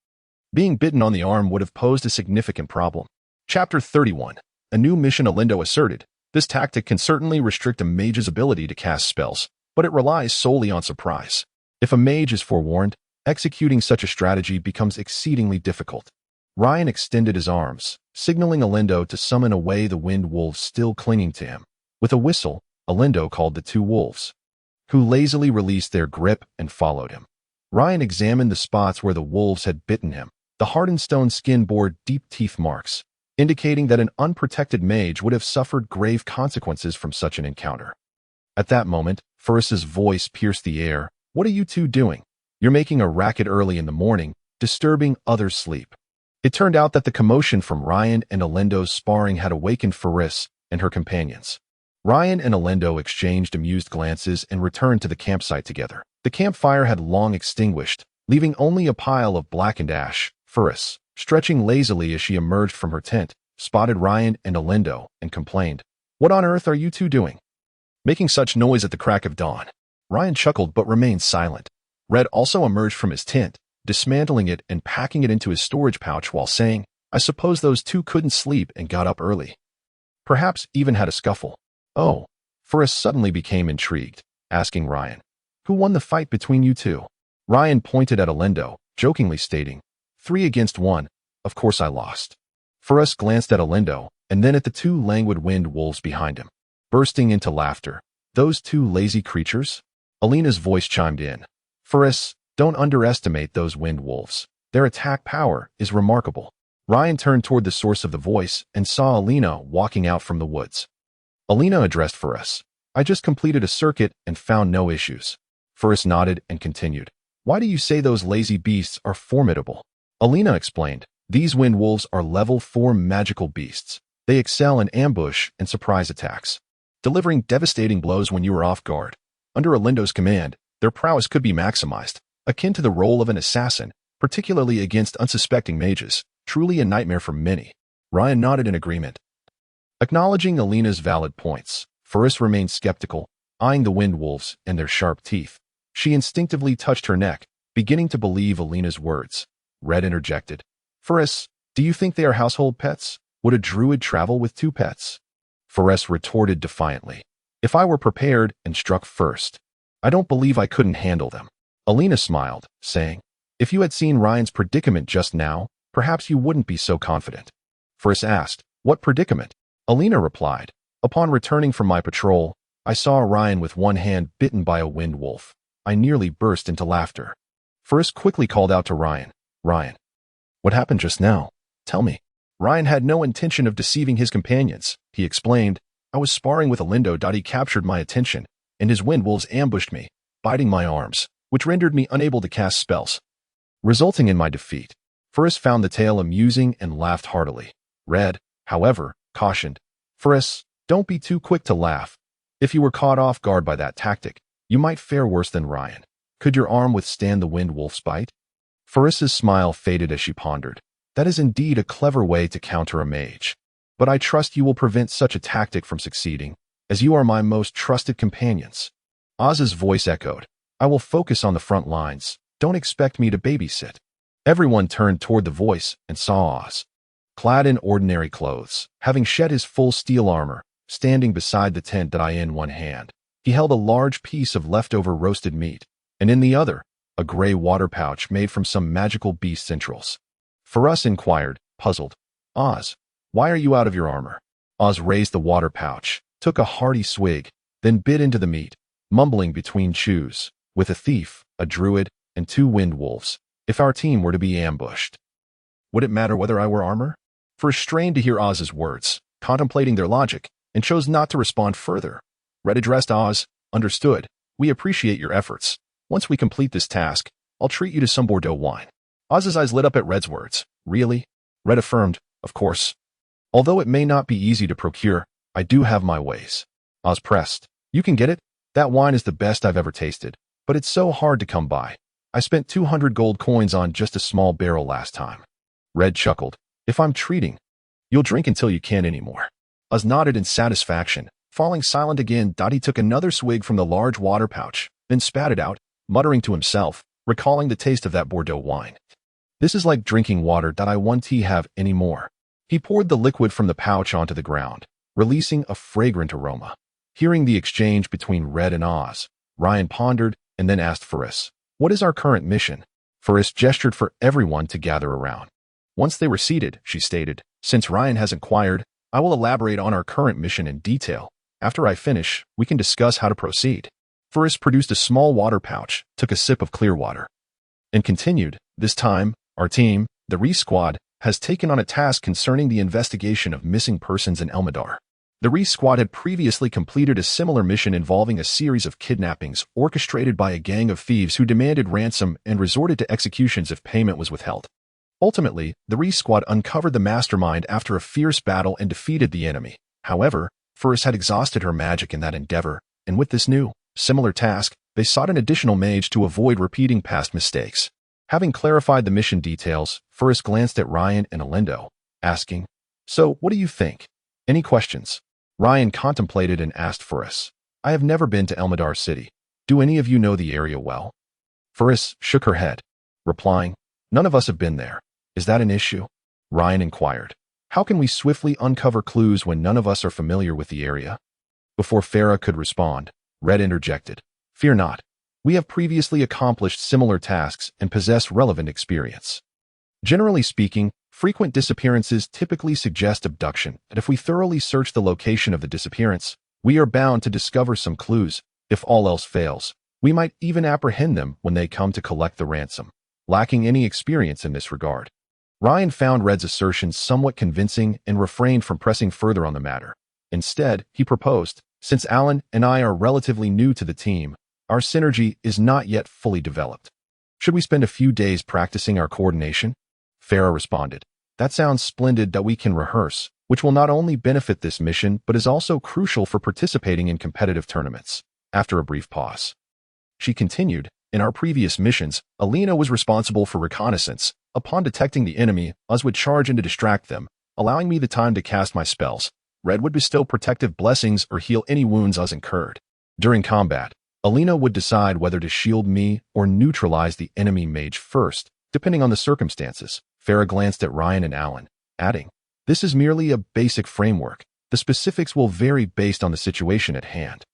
Being bitten on the arm would have posed a significant problem." Chapter 31. A new mission. Olindo asserted, "This tactic can certainly restrict a mage's ability to cast spells, but it relies solely on surprise. If a mage is forewarned, executing such a strategy becomes exceedingly difficult." Ryan extended his arms, signaling Olindo to summon away the wind wolves still clinging to him. With a whistle, Olindo called the two wolves, who lazily released their grip and followed him. Ryan examined the spots where the wolves had bitten him. The hardened stone skin bore deep teeth marks, indicating that an unprotected mage would have suffered grave consequences from such an encounter. At that moment, Ferris's voice pierced the air. "What are you two doing? You're making a racket early in the morning, disturbing others' sleep." It turned out that the commotion from Ryan and Olindo's sparring had awakened Ferris and her companions. Ryan and Olindo exchanged amused glances and returned to the campsite together. The campfire had long extinguished, leaving only a pile of blackened ash. Ferris, stretching lazily as she emerged from her tent, spotted Ryan and Olindo and complained, "What on earth are you two doing? Making such noise at the crack of dawn?" Ryan chuckled but remained silent. Red also emerged from his tent, dismantling it and packing it into his storage pouch while saying, "I suppose those two couldn't sleep and got up early. Perhaps even had a scuffle." "Oh." Ferris suddenly became intrigued, asking Ryan, "Who won the fight between you two?" Ryan pointed at Olindo, jokingly stating, 3 against 1, of course I lost." Ferris glanced at Olindo and then at the two languid wind wolves behind him, bursting into laughter. "Those two lazy creatures?" Alina's voice chimed in. "Ferris, don't underestimate those wind wolves. Their attack power is remarkable." Ryan turned toward the source of the voice and saw Alina walking out from the woods. Alina addressed Ferris, "I just completed a circuit and found no issues." Ferris nodded and continued, "Why do you say those lazy beasts are formidable?" Alina explained, "These wind wolves are level 4 magical beasts. They excel in ambush and surprise attacks, delivering devastating blows when you are off guard. Under Olindo's command, their prowess could be maximized, akin to the role of an assassin, particularly against unsuspecting mages. Truly a nightmare for many." Ryan nodded in agreement. Acknowledging Alina's valid points, Ferris remained skeptical, eyeing the wind wolves and their sharp teeth. She instinctively touched her neck, beginning to believe Alina's words. Red interjected, "Ferris, do you think they are household pets? Would a druid travel with 2 pets?" Ferris retorted defiantly, "If I were prepared and struck first, I don't believe I couldn't handle them." Alina smiled, saying, "If you had seen Ryan's predicament just now, perhaps you wouldn't be so confident." Ferris asked, "What predicament?" Alina replied, "Upon returning from my patrol, I saw Ryan with one hand bitten by a wind wolf. I nearly burst into laughter." Ferris quickly called out to Ryan, "Ryan, what happened just now? Tell me." Ryan had no intention of deceiving his companions. He explained, "I was sparring with Olindo. He captured my attention, and his wind wolves ambushed me, biting my arms, which rendered me unable to cast spells, resulting in my defeat." Ferris found the tale amusing and laughed heartily. Red, however, cautioned, "Ferris, don't be too quick to laugh. If you were caught off guard by that tactic, you might fare worse than Ryan. Could your arm withstand the wind wolf's bite? Farissa's smile faded as she pondered. That is indeed a clever way to counter a mage. But I trust you will prevent such a tactic from succeeding, as you are my most trusted companions. Oz's voice echoed. I will focus on the front lines. Don't expect me to babysit. Everyone turned toward the voice and saw Oz. Clad in ordinary clothes, having shed his full steel armor, standing beside the tent that in one hand, he held a large piece of leftover roasted meat, and in the other, a gray water pouch made from some magical beast's entrails. Faris inquired, puzzled, Oz, why are you out of your armor? Oz raised the water pouch, took a hearty swig, then bit into the meat, mumbling between chews, with a thief, a druid, and 2 wind wolves. If our team were to be ambushed, would it matter whether I wore armor? Faris strained to hear Oz's words, contemplating their logic, and chose not to respond further. Red addressed Oz, understood. We appreciate your efforts. Once we complete this task, I'll treat you to some Bordeaux wine. Oz's eyes lit up at Red's words. Really? Red affirmed, of course. Although it may not be easy to procure, I do have my ways. Oz pressed. You can get it? That wine is the best I've ever tasted, but it's so hard to come by. I spent 200 gold coins on just a small barrel last time. Red chuckled. If I'm treating, you'll drink until you can't anymore. Oz nodded in satisfaction. Falling silent again, Dottie took another swig from the large water pouch, then spat it out, muttering to himself, recalling the taste of that Bordeaux wine. This is like drinking water that I won't have anymore. He poured the liquid from the pouch onto the ground, releasing a fragrant aroma. Hearing the exchange between Red and Oz, Ryan pondered and then asked Faris, what is our current mission? Faris gestured for everyone to gather around. Once they were seated, she stated, since Ryan has inquired, I will elaborate on our current mission in detail. After I finish, we can discuss how to proceed. Faris produced a small water pouch, took a sip of clear water, and continued, this time, our team, the Reese Squad, has taken on a task concerning the investigation of missing persons in Elmadar. The Reese Squad had previously completed a similar mission involving a series of kidnappings orchestrated by a gang of thieves who demanded ransom and resorted to executions if payment was withheld. Ultimately, the Reese Squad uncovered the mastermind after a fierce battle and defeated the enemy. However, Faris had exhausted her magic in that endeavor, and with this new, similar task, they sought an additional mage to avoid repeating past mistakes. Having clarified the mission details, Faris glanced at Ryan and Alindo, asking, so, what do you think? Any questions? Ryan contemplated and asked Faris, I have never been to Elmadar City. Do any of you know the area well? Faris shook her head, replying, none of us have been there. Is that an issue? Ryan inquired, how can we swiftly uncover clues when none of us are familiar with the area? Before Farah could respond, Red interjected, fear not. We have previously accomplished similar tasks and possess relevant experience. Generally speaking, frequent disappearances typically suggest abduction, and if we thoroughly search the location of the disappearance, we are bound to discover some clues. If all else fails, we might even apprehend them when they come to collect the ransom, lacking any experience in this regard. Ryan found Red's assertions somewhat convincing and refrained from pressing further on the matter. Instead, he proposed, since Alan and I are relatively new to the team, our synergy is not yet fully developed. Should we spend a few days practicing our coordination? Farah responded, that sounds splendid that we can rehearse, which will not only benefit this mission but is also crucial for participating in competitive tournaments. After a brief pause, she continued, in our previous missions, Alina was responsible for reconnaissance. Upon detecting the enemy, Oz would charge in to distract them, allowing me the time to cast my spells. Red would bestow protective blessings or heal any wounds Oz incurred. During combat, Alina would decide whether to shield me or neutralize the enemy mage first, depending on the circumstances. Farah glanced at Ryan and Alan, adding, this is merely a basic framework. The specifics will vary based on the situation at hand.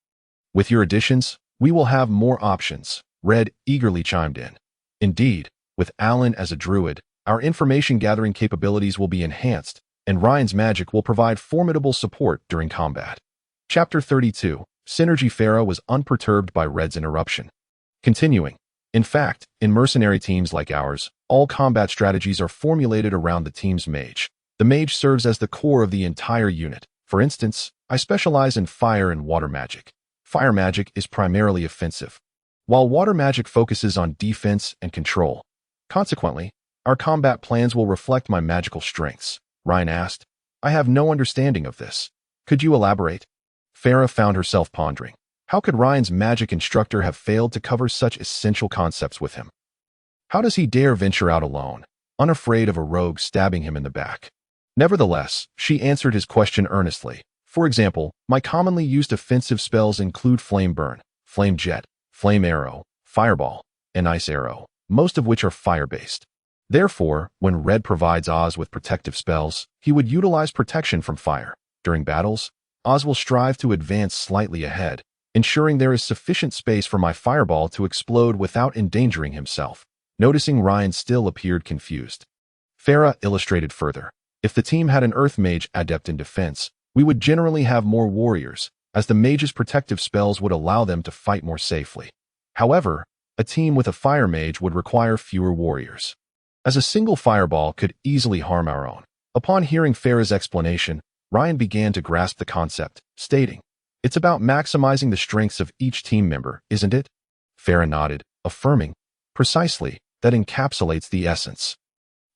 With your additions, we will have more options. Red eagerly chimed in. Indeed, with Alan as a druid, our information gathering capabilities will be enhanced, and Ryan's magic will provide formidable support during combat. Chapter 32. Synergy. Farah was unperturbed by Red's interruption. Continuing, in fact, in mercenary teams like ours, all combat strategies are formulated around the team's mage. The mage serves as the core of the entire unit. For instance, I specialize in fire and water magic. Fire magic is primarily offensive, while water magic focuses on defense and control. Consequently, our combat plans will reflect my magical strengths. Ryan asked, I have no understanding of this. Could you elaborate? Farah found herself pondering. How could Ryan's magic instructor have failed to cover such essential concepts with him? How does he dare venture out alone, unafraid of a rogue stabbing him in the back? Nevertheless, she answered his question earnestly. For example, my commonly used offensive spells include Flame Burn, Flame Jet, Flame Arrow, Fireball, and Ice Arrow, most of which are fire-based. Therefore, when Red provides Oz with protective spells, he would utilize protection from fire. During battles, Oz will strive to advance slightly ahead, ensuring there is sufficient space for my fireball to explode without endangering himself. Noticing Ryan still appeared confused, Farah illustrated further. If the team had an Earth Mage adept in defense, we would generally have more warriors, as the Mage's protective spells would allow them to fight more safely. However, a team with a Fire Mage would require fewer warriors, as a single fireball could easily harm our own. Upon hearing Farah's explanation, Ryan began to grasp the concept, stating, "It's about maximizing the strengths of each team member, isn't it?" Farah nodded, affirming, "Precisely, that encapsulates the essence."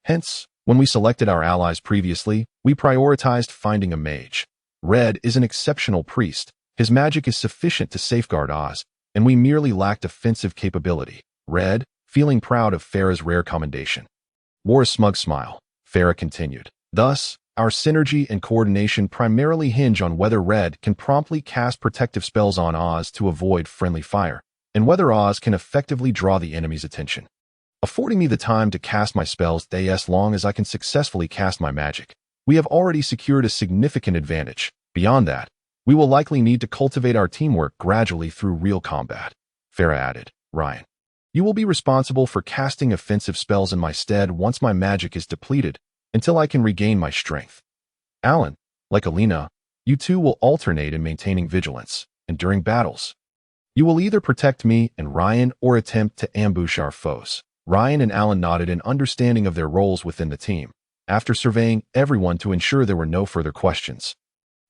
Hence, when we selected our allies previously, we prioritized finding a mage. Red is an exceptional priest. His magic is sufficient to safeguard Oz, and we merely lacked offensive capability. Red, feeling proud of Farah's rare commendation, wore a smug smile. Farah continued, "Thus, our synergy and coordination primarily hinge on whether Red can promptly cast protective spells on Oz to avoid friendly fire, and whether Oz can effectively draw the enemy's attention, affording me the time to cast my spells as long as I can successfully cast my magic. We have already secured a significant advantage. Beyond that, we will likely need to cultivate our teamwork gradually through real combat." Farah added, "Ryan, you will be responsible for casting offensive spells in my stead once my magic is depleted, until I can regain my strength. Alan, like Alina, you two will alternate in maintaining vigilance, and during battles, you will either protect me and Ryan or attempt to ambush our foes." Ryan and Alan nodded in understanding of their roles within the team. After surveying everyone to ensure there were no further questions,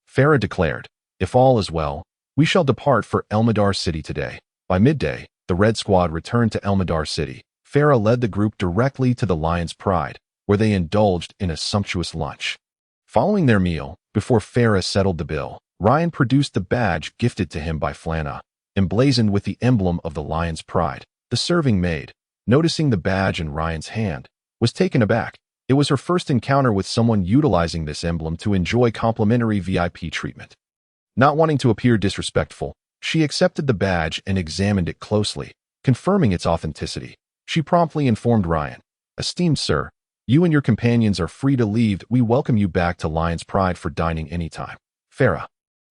Farah declared, "If all is well, we shall depart for Elmadar City today." By midday, the Red Squad returned to Elmadar City. Farah led the group directly to the Lion's Pride, where they indulged in a sumptuous lunch. Following their meal, before Farah settled the bill, Ryan produced the badge gifted to him by Flana, emblazoned with the emblem of the Lion's Pride. The serving maid, noticing the badge in Ryan's hand, was taken aback. It was her first encounter with someone utilizing this emblem to enjoy complimentary VIP treatment. Not wanting to appear disrespectful, she accepted the badge and examined it closely, confirming its authenticity. She promptly informed Ryan, "Esteemed sir, you and your companions are free to leave. We welcome you back to Lion's Pride for dining anytime." Farah,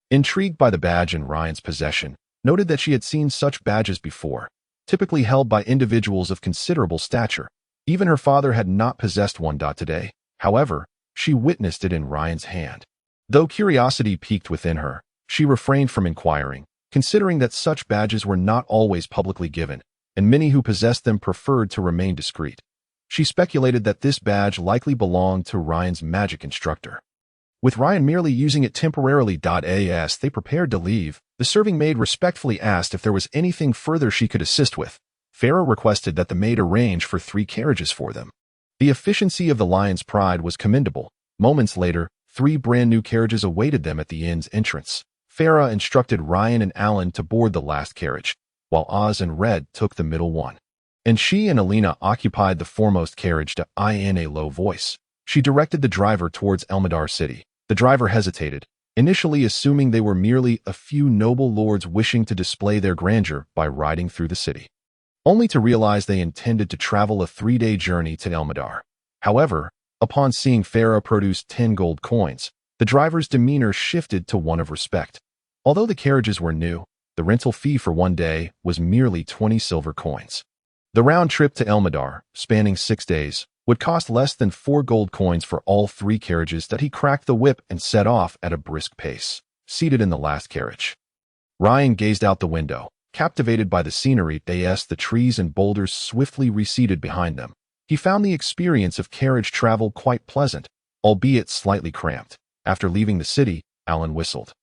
intrigued by the badge in Ryan's possession, noted that she had seen such badges before, typically held by individuals of considerable stature. Even her father had not possessed one today. However, she witnessed it in Ryan's hand. Though curiosity piqued within her, she refrained from inquiring, considering that such badges were not always publicly given, and many who possessed them preferred to remain discreet. She speculated that this badge likely belonged to Ryan's magic instructor, with Ryan merely using it temporarily. As they prepared to leave, the serving maid respectfully asked if there was anything further she could assist with. Farah requested that the maid arrange for 3 carriages for them. The efficiency of the Lion's Pride was commendable. Moments later, 3 brand new carriages awaited them at the inn's entrance. Farah instructed Ryan and Alan to board the last carriage, while Oz and Red took the middle one, and she and Alina occupied the foremost carriage. In a low voice, she directed the driver towards Elmadar City. The driver hesitated, initially assuming they were merely a few noble lords wishing to display their grandeur by riding through the city, only to realize they intended to travel a 3-day journey to Elmadar. However, upon seeing Farah produce 10 gold coins, the driver's demeanor shifted to one of respect. Although the carriages were new, the rental fee for 1 day was merely 20 silver coins. The round trip to Elmadar, spanning 6 days, would cost less than 4 gold coins for all 3 carriages. He cracked the whip and set off at a brisk pace, seated in the last carriage. Ryan gazed out the window, captivated by the scenery. The trees and boulders swiftly receded behind them. He found the experience of carriage travel quite pleasant, albeit slightly cramped. After leaving the city, Alan whistled,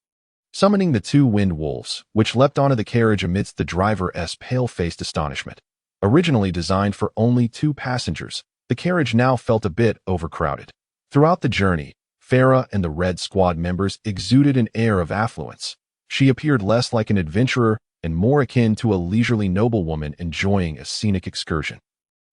summoning the 2 wind wolves, which leapt onto the carriage amidst the driver's pale-faced astonishment. Originally designed for only 2 passengers, the carriage now felt a bit overcrowded. Throughout the journey, Farah and the Red Squad members exuded an air of affluence. She appeared less like an adventurer and more akin to a leisurely noblewoman enjoying a scenic excursion.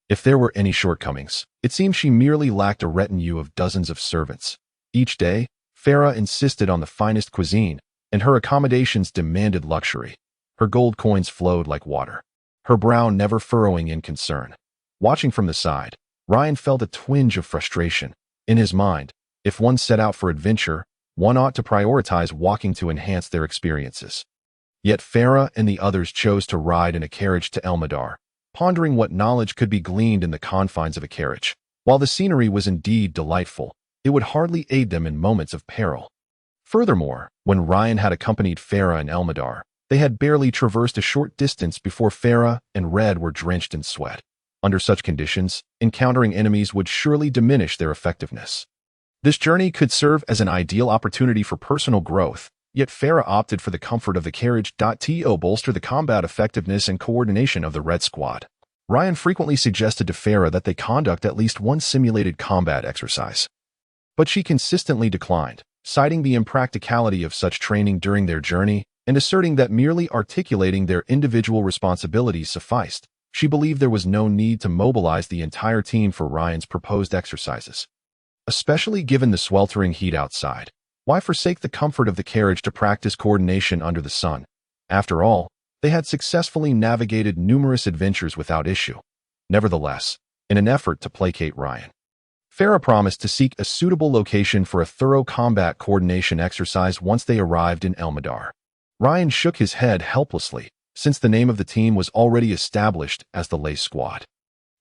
If there were any shortcomings, it seemed she merely lacked a retinue of dozens of servants. Each day, Farah insisted on the finest cuisine, and her accommodations demanded luxury. Her gold coins flowed like water, her brow never furrowing in concern. Watching from the side, Ryan felt a twinge of frustration. In his mind, if one set out for adventure, one ought to prioritize walking to enhance their experiences. Yet Farah and the others chose to ride in a carriage to Elmadar, pondering what knowledge could be gleaned in the confines of a carriage. While the scenery was indeed delightful, it would hardly aid them in moments of peril. Furthermore, when Ryan had accompanied Farah and Elmadar, they had barely traversed a short distance before Farah and Red were drenched in sweat. Under such conditions, encountering enemies would surely diminish their effectiveness. This journey could serve as an ideal opportunity for personal growth, yet Farah opted for the comfort of the carriage to bolster the combat effectiveness and coordination of the Red Squad. Ryan frequently suggested to Farah that they conduct at least one simulated combat exercise, but she consistently declined, citing the impracticality of such training during their journey and asserting that merely articulating their individual responsibilities sufficed. She believed there was no need to mobilize the entire team for Ryan's proposed exercises. Especially given the sweltering heat outside, why forsake the comfort of the carriage to practice coordination under the sun? After all, they had successfully navigated numerous adventures without issue. Nevertheless, in an effort to placate Ryan, Farah promised to seek a suitable location for a thorough combat coordination exercise once they arrived in Elmadar. Ryan shook his head helplessly, since the name of the team was already established as the Lace Squad.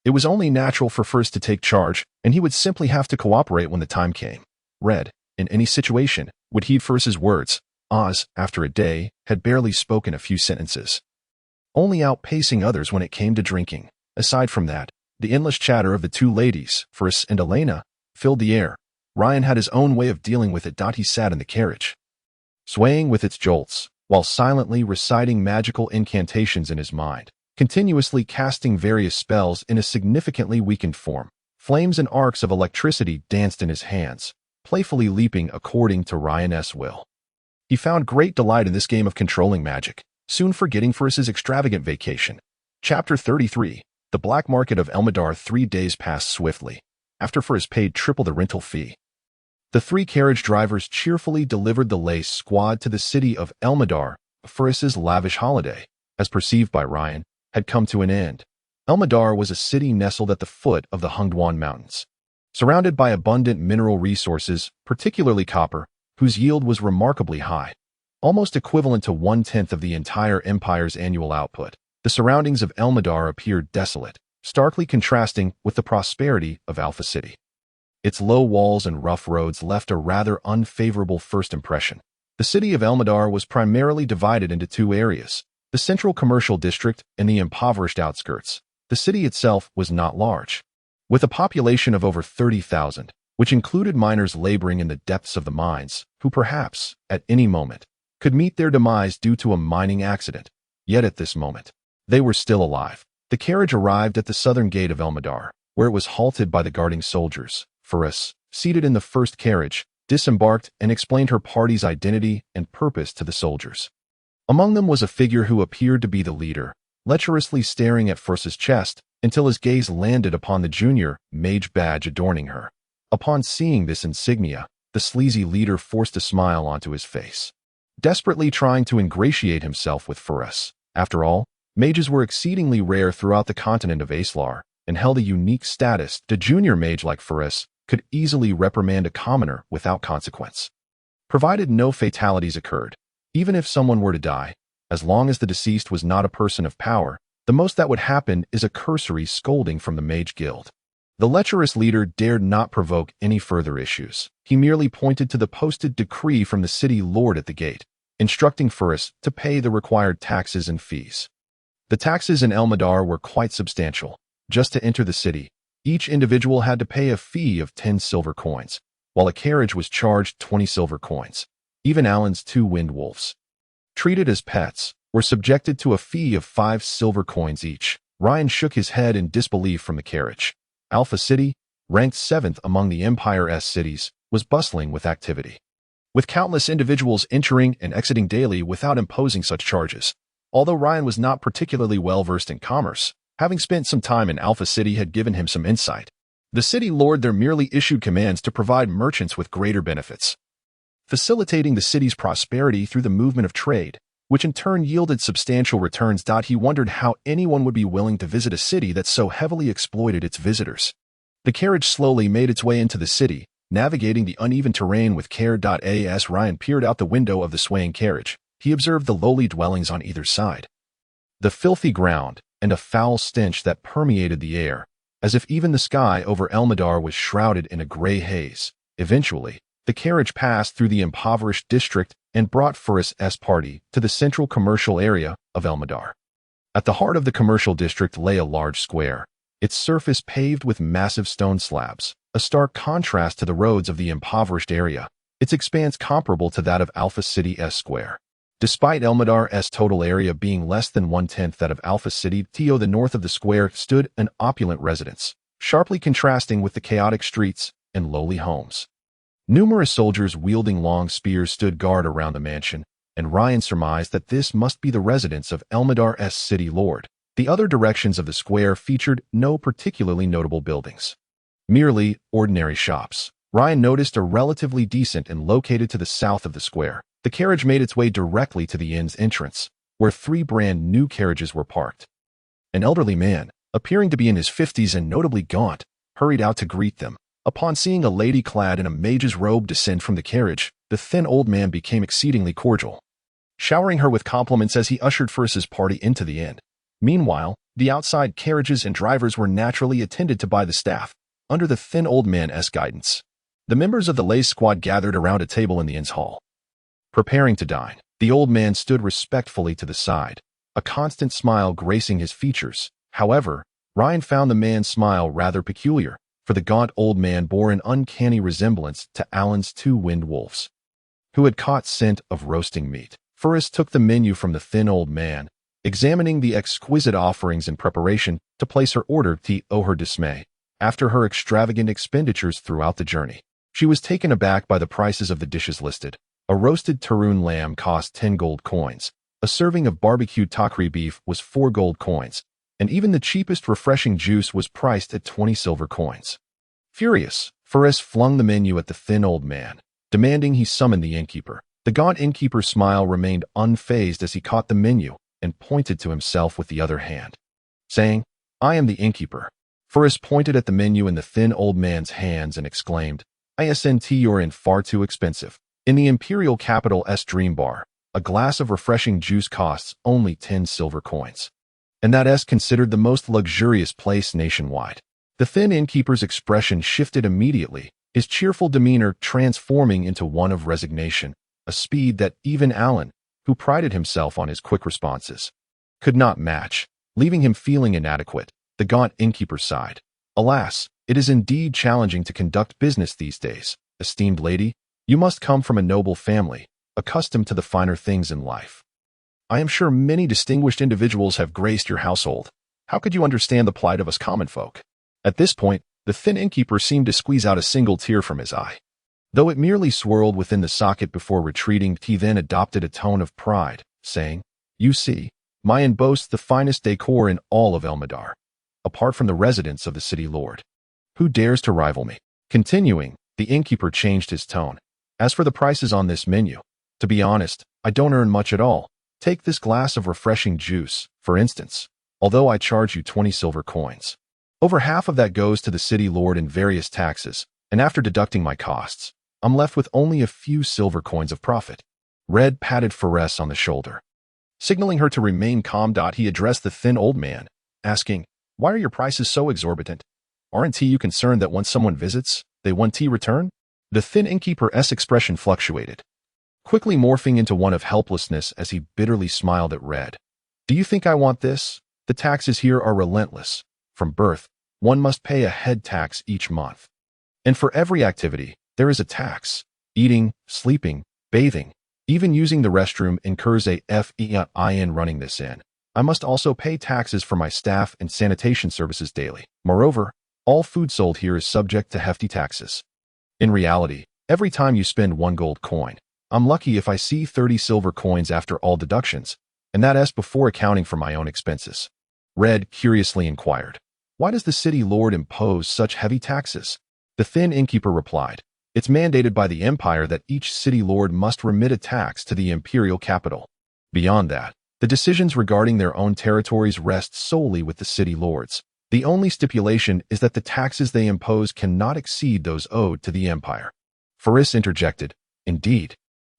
It was only natural for First to take charge, and he would simply have to cooperate when the time came. Red, in any situation, would heed First's words. Oz, after a day, had barely spoken a few sentences, only outpacing others when it came to drinking. Aside from that, the endless chatter of the two ladies, First and Elena, filled the air. Ryan had his own way of dealing with it. He sat in the carriage, swaying with its jolts, while silently reciting magical incantations in his mind, continuously casting various spells in a significantly weakened form. Flames and arcs of electricity danced in his hands, playfully leaping according to Ryan's will. He found great delight in this game of controlling magic, soon forgetting First's extravagant vacation. Chapter 33. The black market of Elmadar. 3 days passed swiftly, after First paid triple the rental fee. The 3 carriage drivers cheerfully delivered the Lace Squad to the city of Elmadar. First's lavish holiday, as perceived by Ryan, had come to an end. Elmadar was a city nestled at the foot of the Hungduan Mountains, surrounded by abundant mineral resources, particularly copper, whose yield was remarkably high, almost equivalent to 1/10 of the entire empire's annual output. The surroundings of Elmadar appeared desolate, starkly contrasting with the prosperity of Alpha City. Its low walls and rough roads left a rather unfavorable first impression. The city of Elmadar was primarily divided into 2 areas, the central commercial district and the impoverished outskirts. The city itself was not large, with a population of over 30,000, which included miners laboring in the depths of the mines, who perhaps, at any moment, could meet their demise due to a mining accident. Yet at this moment, they were still alive. The carriage arrived at the southern gate of Elmadar, where it was halted by the guarding soldiers. Faris, seated in the first carriage, disembarked and explained her party's identity and purpose to the soldiers. Among them was a figure who appeared to be the leader, lecherously staring at First's chest until his gaze landed upon the junior Mage badge adorning her. Upon seeing this insignia, the sleazy leader forced a smile onto his face, desperately trying to ingratiate himself with Faris. After all, mages were exceedingly rare throughout the continent of Aeslar and held a unique status. The junior mage like Faris could easily reprimand a commoner without consequence, provided no fatalities occurred. Even if someone were to die, as long as the deceased was not a person of power, the most that would happen is a cursory scolding from the Mage Guild. The lecherous leader dared not provoke any further issues. He merely pointed to the posted decree from the city lord at the gate, instructing Faris to pay the required taxes and fees. The taxes in Elmadar were quite substantial. Just to enter the city, each individual had to pay a fee of 10 silver coins, while a carriage was charged 20 silver coins. Even Alan's 2 wind wolves, treated as pets, were subjected to a fee of 5 silver coins each. Ryan shook his head in disbelief from the carriage. Alpha City, ranked 7th among the Empire's cities, was bustling with activity. with countless individuals entering and exiting daily without imposing such charges. Although Ryan was not particularly well-versed in commerce, having spent some time in Alpha City had given him some insight. The city lord there merely issued commands to provide merchants with greater benefits, facilitating the city's prosperity through the movement of trade, which in turn yielded substantial returns. He wondered how anyone would be willing to visit a city that so heavily exploited its visitors. The carriage slowly made its way into the city, navigating the uneven terrain with care. As Ryan peered out the window of the swaying carriage, he observed the lowly dwellings on either side, the filthy ground, and a foul stench that permeated the air, as if even the sky over Elmadar was shrouded in a gray haze. Eventually, the carriage passed through the impoverished district and brought Ferris's party to the central commercial area of Elmadar. At the heart of the commercial district lay a large square, its surface paved with massive stone slabs, a stark contrast to the roads of the impoverished area, its expanse comparable to that of Alpha City's square. Despite Elmadar's total area being less than one-tenth that of Alpha City, to the north of the square stood an opulent residence, sharply contrasting with the chaotic streets and lowly homes. Numerous soldiers wielding long spears stood guard around the mansion, and Ryan surmised that this must be the residence of Elmadar's city lord. The other directions of the square featured no particularly notable buildings, merely ordinary shops. Ryan noticed a relatively decent inn located to the south of the square. The carriage made its way directly to the inn's entrance, where 3 brand new carriages were parked. An elderly man, appearing to be in his 50s and notably gaunt, hurried out to greet them. Upon seeing a lady clad in a mage's robe descend from the carriage, the thin old man became exceedingly cordial, showering her with compliments as he ushered Ferris's party into the inn. Meanwhile, the outside carriages and drivers were naturally attended to by the staff, under the thin old man's guidance. The members of the lay squad gathered around a table in the inn's hall, preparing to dine. The old man stood respectfully to the side, a constant smile gracing his features. However, Ryan found the man's smile rather peculiar, for the gaunt old man bore an uncanny resemblance to Alan's 2 wind wolves, who had caught scent of roasting meat. Ferris took the menu from the thin old man, examining the exquisite offerings in preparation to place her order. To her dismay, after her extravagant expenditures throughout the journey, she was taken aback by the prices of the dishes listed. A roasted Tarun lamb cost 10 gold coins, a serving of barbecued takri beef was 4 gold coins, and even the cheapest refreshing juice was priced at 20 silver coins. Furious, Ferris flung the menu at the thin old man, demanding he summon the innkeeper. The gaunt innkeeper's smile remained unfazed as he caught the menu and pointed to himself with the other hand, saying, "I am the innkeeper." Ferris pointed at the menu in the thin old man's hands and exclaimed, "ISNT, you're in far too expensive. In the imperial capital's dream bar, a glass of refreshing juice costs only 10 silver coins. And that's considered the most luxurious place nationwide." The thin innkeeper's expression shifted immediately, his cheerful demeanor transforming into one of resignation, a speed that even Alan, who prided himself on his quick responses, could not match, leaving him feeling inadequate. The gaunt innkeeper sighed. "Alas, it is indeed challenging to conduct business these days, esteemed lady. You must come from a noble family, accustomed to the finer things in life. I am sure many distinguished individuals have graced your household. How could you understand the plight of us common folk?" At this point, the thin innkeeper seemed to squeeze out a single tear from his eye, though it merely swirled within the socket before retreating. He then adopted a tone of pride, saying, "You see, my inn boasts the finest decor in all of Elmadar, apart from the residence of the city lord. Who dares to rival me?" Continuing, the innkeeper changed his tone. "As for the prices on this menu, to be honest, I don't earn much at all. Take this glass of refreshing juice, for instance. Although I charge you 20 silver coins, over half of that goes to the city lord in various taxes, and after deducting my costs, I'm left with only a few silver coins of profit." Red patted Ferris on the shoulder, signaling her to remain calm. He addressed the thin old man, asking, "Why are your prices so exorbitant? Aren't you concerned that once someone visits, they want tea return?" The thin innkeeper's expression fluctuated, quickly morphing into one of helplessness as he bitterly smiled at Red. "Do you think I want this? The taxes here are relentless. From birth, one must pay a head tax each month. And for every activity, there is a tax. Eating, sleeping, bathing, even using the restroom incurs a fee. Running this inn, I must also pay taxes for my staff and sanitation services daily. Moreover, all food sold here is subject to hefty taxes. In reality, Every time you spend 1 gold coin, I'm lucky if I see 30 silver coins after all deductions, and that's before accounting for my own expenses. Red curiously inquired, "Why does the city lord impose such heavy taxes?" The thin innkeeper replied, "It's mandated by the empire that each city lord must remit a tax to the imperial capital. Beyond that, the decisions regarding their own territories rest solely with the city lords. The only stipulation is that the taxes they impose cannot exceed those owed to the empire." Faris interjected, "Indeed.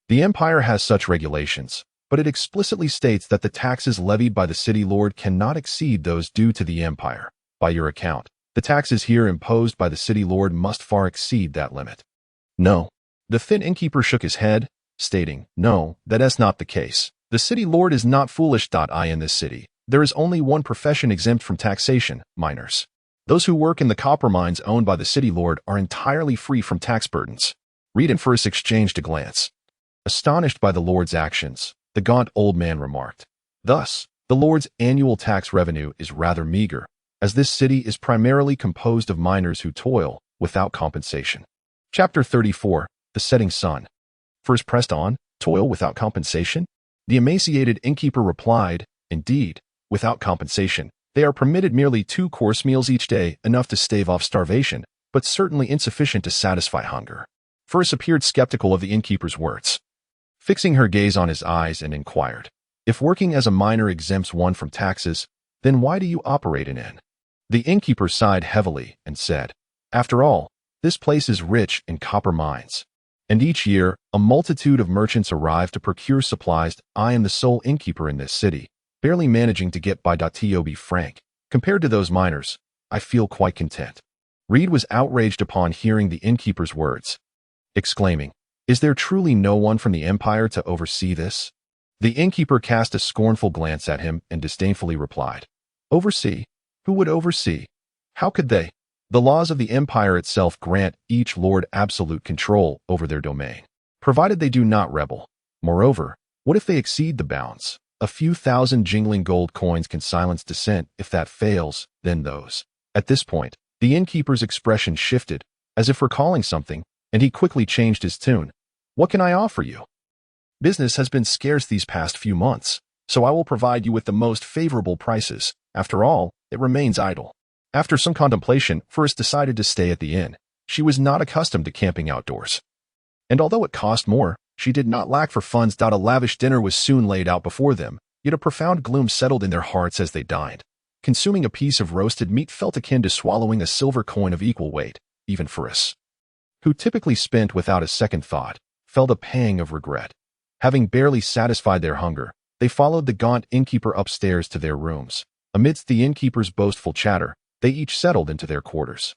The empire has such regulations, but it explicitly states that the taxes levied by the city lord cannot exceed those due to the empire. By your account, the taxes here imposed by the city lord must far exceed that limit." "No." The thin innkeeper shook his head, stating, "No, that's not the case. The city lord is not foolish. In this city, there is only one profession exempt from taxation: miners. Those who work in the copper mines owned by the city lord are entirely free from tax burdens." Reed and Faris exchanged a glance. Astonished by the lord's actions, the gaunt old man remarked, "Thus, the lord's annual tax revenue is rather meager, as this city is primarily composed of miners who toil without compensation." Chapter 34, The Setting Sun. Faris pressed on, "Toil without compensation?" The emaciated innkeeper replied, "Indeed, without compensation. They are permitted merely 2 course meals each day, enough to stave off starvation, but certainly insufficient to satisfy hunger." Faris appeared skeptical of the innkeeper's words, fixing her gaze on his eyes, and inquired, "If working as a miner exempts one from taxes, then why do you operate an inn?" The innkeeper sighed heavily and said, "After all, this place is rich in copper mines, and each year a multitude of merchants arrive to procure supplies. I am the sole innkeeper in this city, barely managing to get by. To be frank, compared to those miners, I feel quite content." Reed was outraged upon hearing the innkeeper's words, exclaiming, "Is there truly no one from the empire to oversee this?" The innkeeper cast a scornful glance at him and disdainfully replied, "Oversee? Who would oversee? How could they? The laws of the empire itself grant each lord absolute control over their domain, provided they do not rebel. Moreover, what if they exceed the bounds? A few thousand jingling gold coins can silence dissent. If that fails, then those." At this point, the innkeeper's expression shifted, as if recalling something, and he quickly changed his tune. "What can I offer you? Business has been scarce these past few months, so I will provide you with the most favorable prices. After all, it remains idle." After some contemplation, Faris decided to stay at the inn. She was not accustomed to camping outdoors, and although it cost more, she did not lack for funds. A lavish dinner was soon laid out before them, yet a profound gloom settled in their hearts as they dined. Consuming a piece of roasted meat felt akin to swallowing a silver coin of equal weight. Even Faris, who typically spent without a second thought, felt a pang of regret. Having barely satisfied their hunger, they followed the gaunt innkeeper upstairs to their rooms. Amidst the innkeeper's boastful chatter, they each settled into their quarters.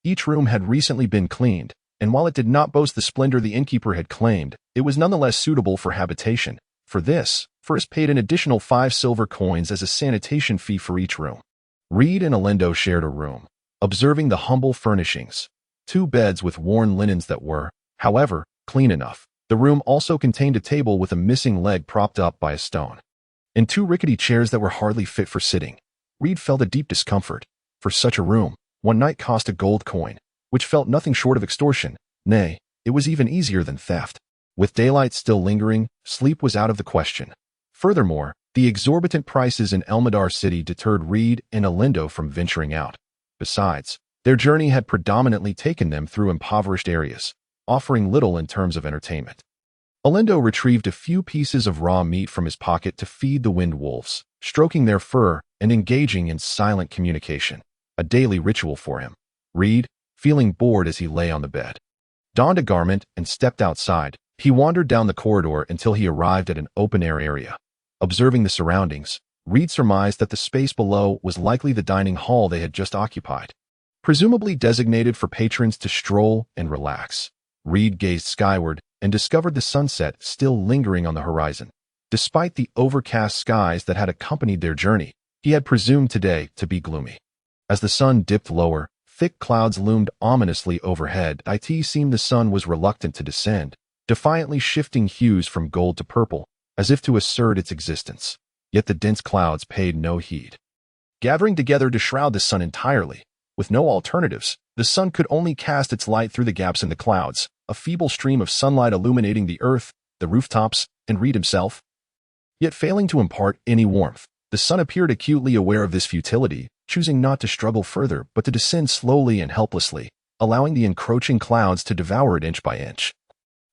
Each room had recently been cleaned, and while it did not boast the splendor the innkeeper had claimed, it was nonetheless suitable for habitation. For this, Faris paid an additional 5 silver coins as a sanitation fee for each room. Reed and Alindo shared a room, observing the humble furnishings. 2 beds with worn linens that were, however, clean enough. The room also contained a table with a missing leg propped up by a stone, and 2 rickety chairs that were hardly fit for sitting. Reed felt a deep discomfort. For such a room, 1 night cost a gold coin, which felt nothing short of extortion. Nay, it was even easier than theft. With daylight still lingering, sleep was out of the question. Furthermore, the exorbitant prices in Elmadar City deterred Reed and Alindo from venturing out. Besides, their journey had predominantly taken them through impoverished areas, offering little in terms of entertainment. Alindo retrieved a few pieces of raw meat from his pocket to feed the wind wolves, stroking their fur and engaging in silent communication, a daily ritual for him. Reed, feeling bored as he lay on the bed, donned a garment and stepped outside. He wandered down the corridor until he arrived at an open-air area. Observing the surroundings, Reed surmised that the space below was likely the dining hall they had just occupied, presumably designated for patrons to stroll and relax. Reed gazed skyward and discovered the sunset still lingering on the horizon. Despite the overcast skies that had accompanied their journey, he had presumed today to be gloomy. As the sun dipped lower, thick clouds loomed ominously overhead. It seemed the sun was reluctant to descend, defiantly shifting hues from gold to purple, as if to assert its existence. Yet the dense clouds paid no heed, gathering together to shroud the sun entirely. With no alternatives, the sun could only cast its light through the gaps in the clouds, a feeble stream of sunlight illuminating the earth, the rooftops, and Reed himself. Yet failing to impart any warmth, the sun appeared acutely aware of this futility, choosing not to struggle further but to descend slowly and helplessly, allowing the encroaching clouds to devour it inch by inch.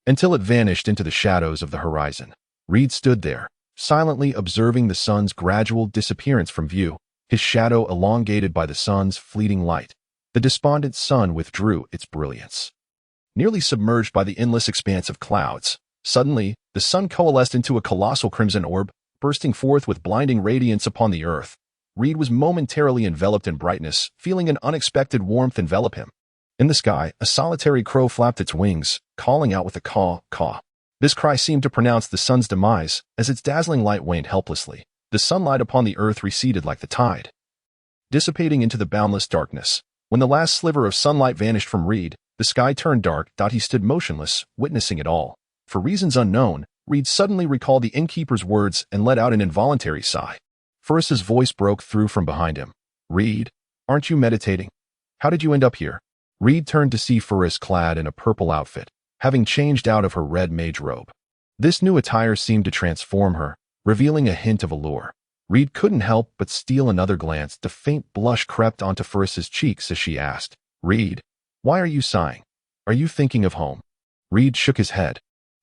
Until it vanished into the shadows of the horizon. Reed stood there, silently observing the sun's gradual disappearance from view, his shadow elongated by the sun's fleeting light. The despondent sun withdrew its brilliance. Nearly submerged by the endless expanse of clouds, suddenly, the sun coalesced into a colossal crimson orb, bursting forth with blinding radiance upon the earth. Reed was momentarily enveloped in brightness, feeling an unexpected warmth envelop him. In the sky, a solitary crow flapped its wings, calling out with a caw, caw. This cry seemed to pronounce the sun's demise, as its dazzling light waned helplessly. The sunlight upon the earth receded like the tide, dissipating into the boundless darkness. When the last sliver of sunlight vanished from Reed, the sky turned dark. He stood motionless, witnessing it all. For reasons unknown, Reed suddenly recalled the innkeeper's words and let out an involuntary sigh. Ferris's voice broke through from behind him. "Reed, aren't you meditating? How did you end up here?" Reed turned to see Ferris clad in a purple outfit, having changed out of her red mage robe. This new attire seemed to transform her, revealing a hint of allure. Reed couldn't help but steal another glance. The faint blush crept onto Ferris's cheeks as she asked, "Reed, why are you sighing? Are you thinking of home?" Reed shook his head,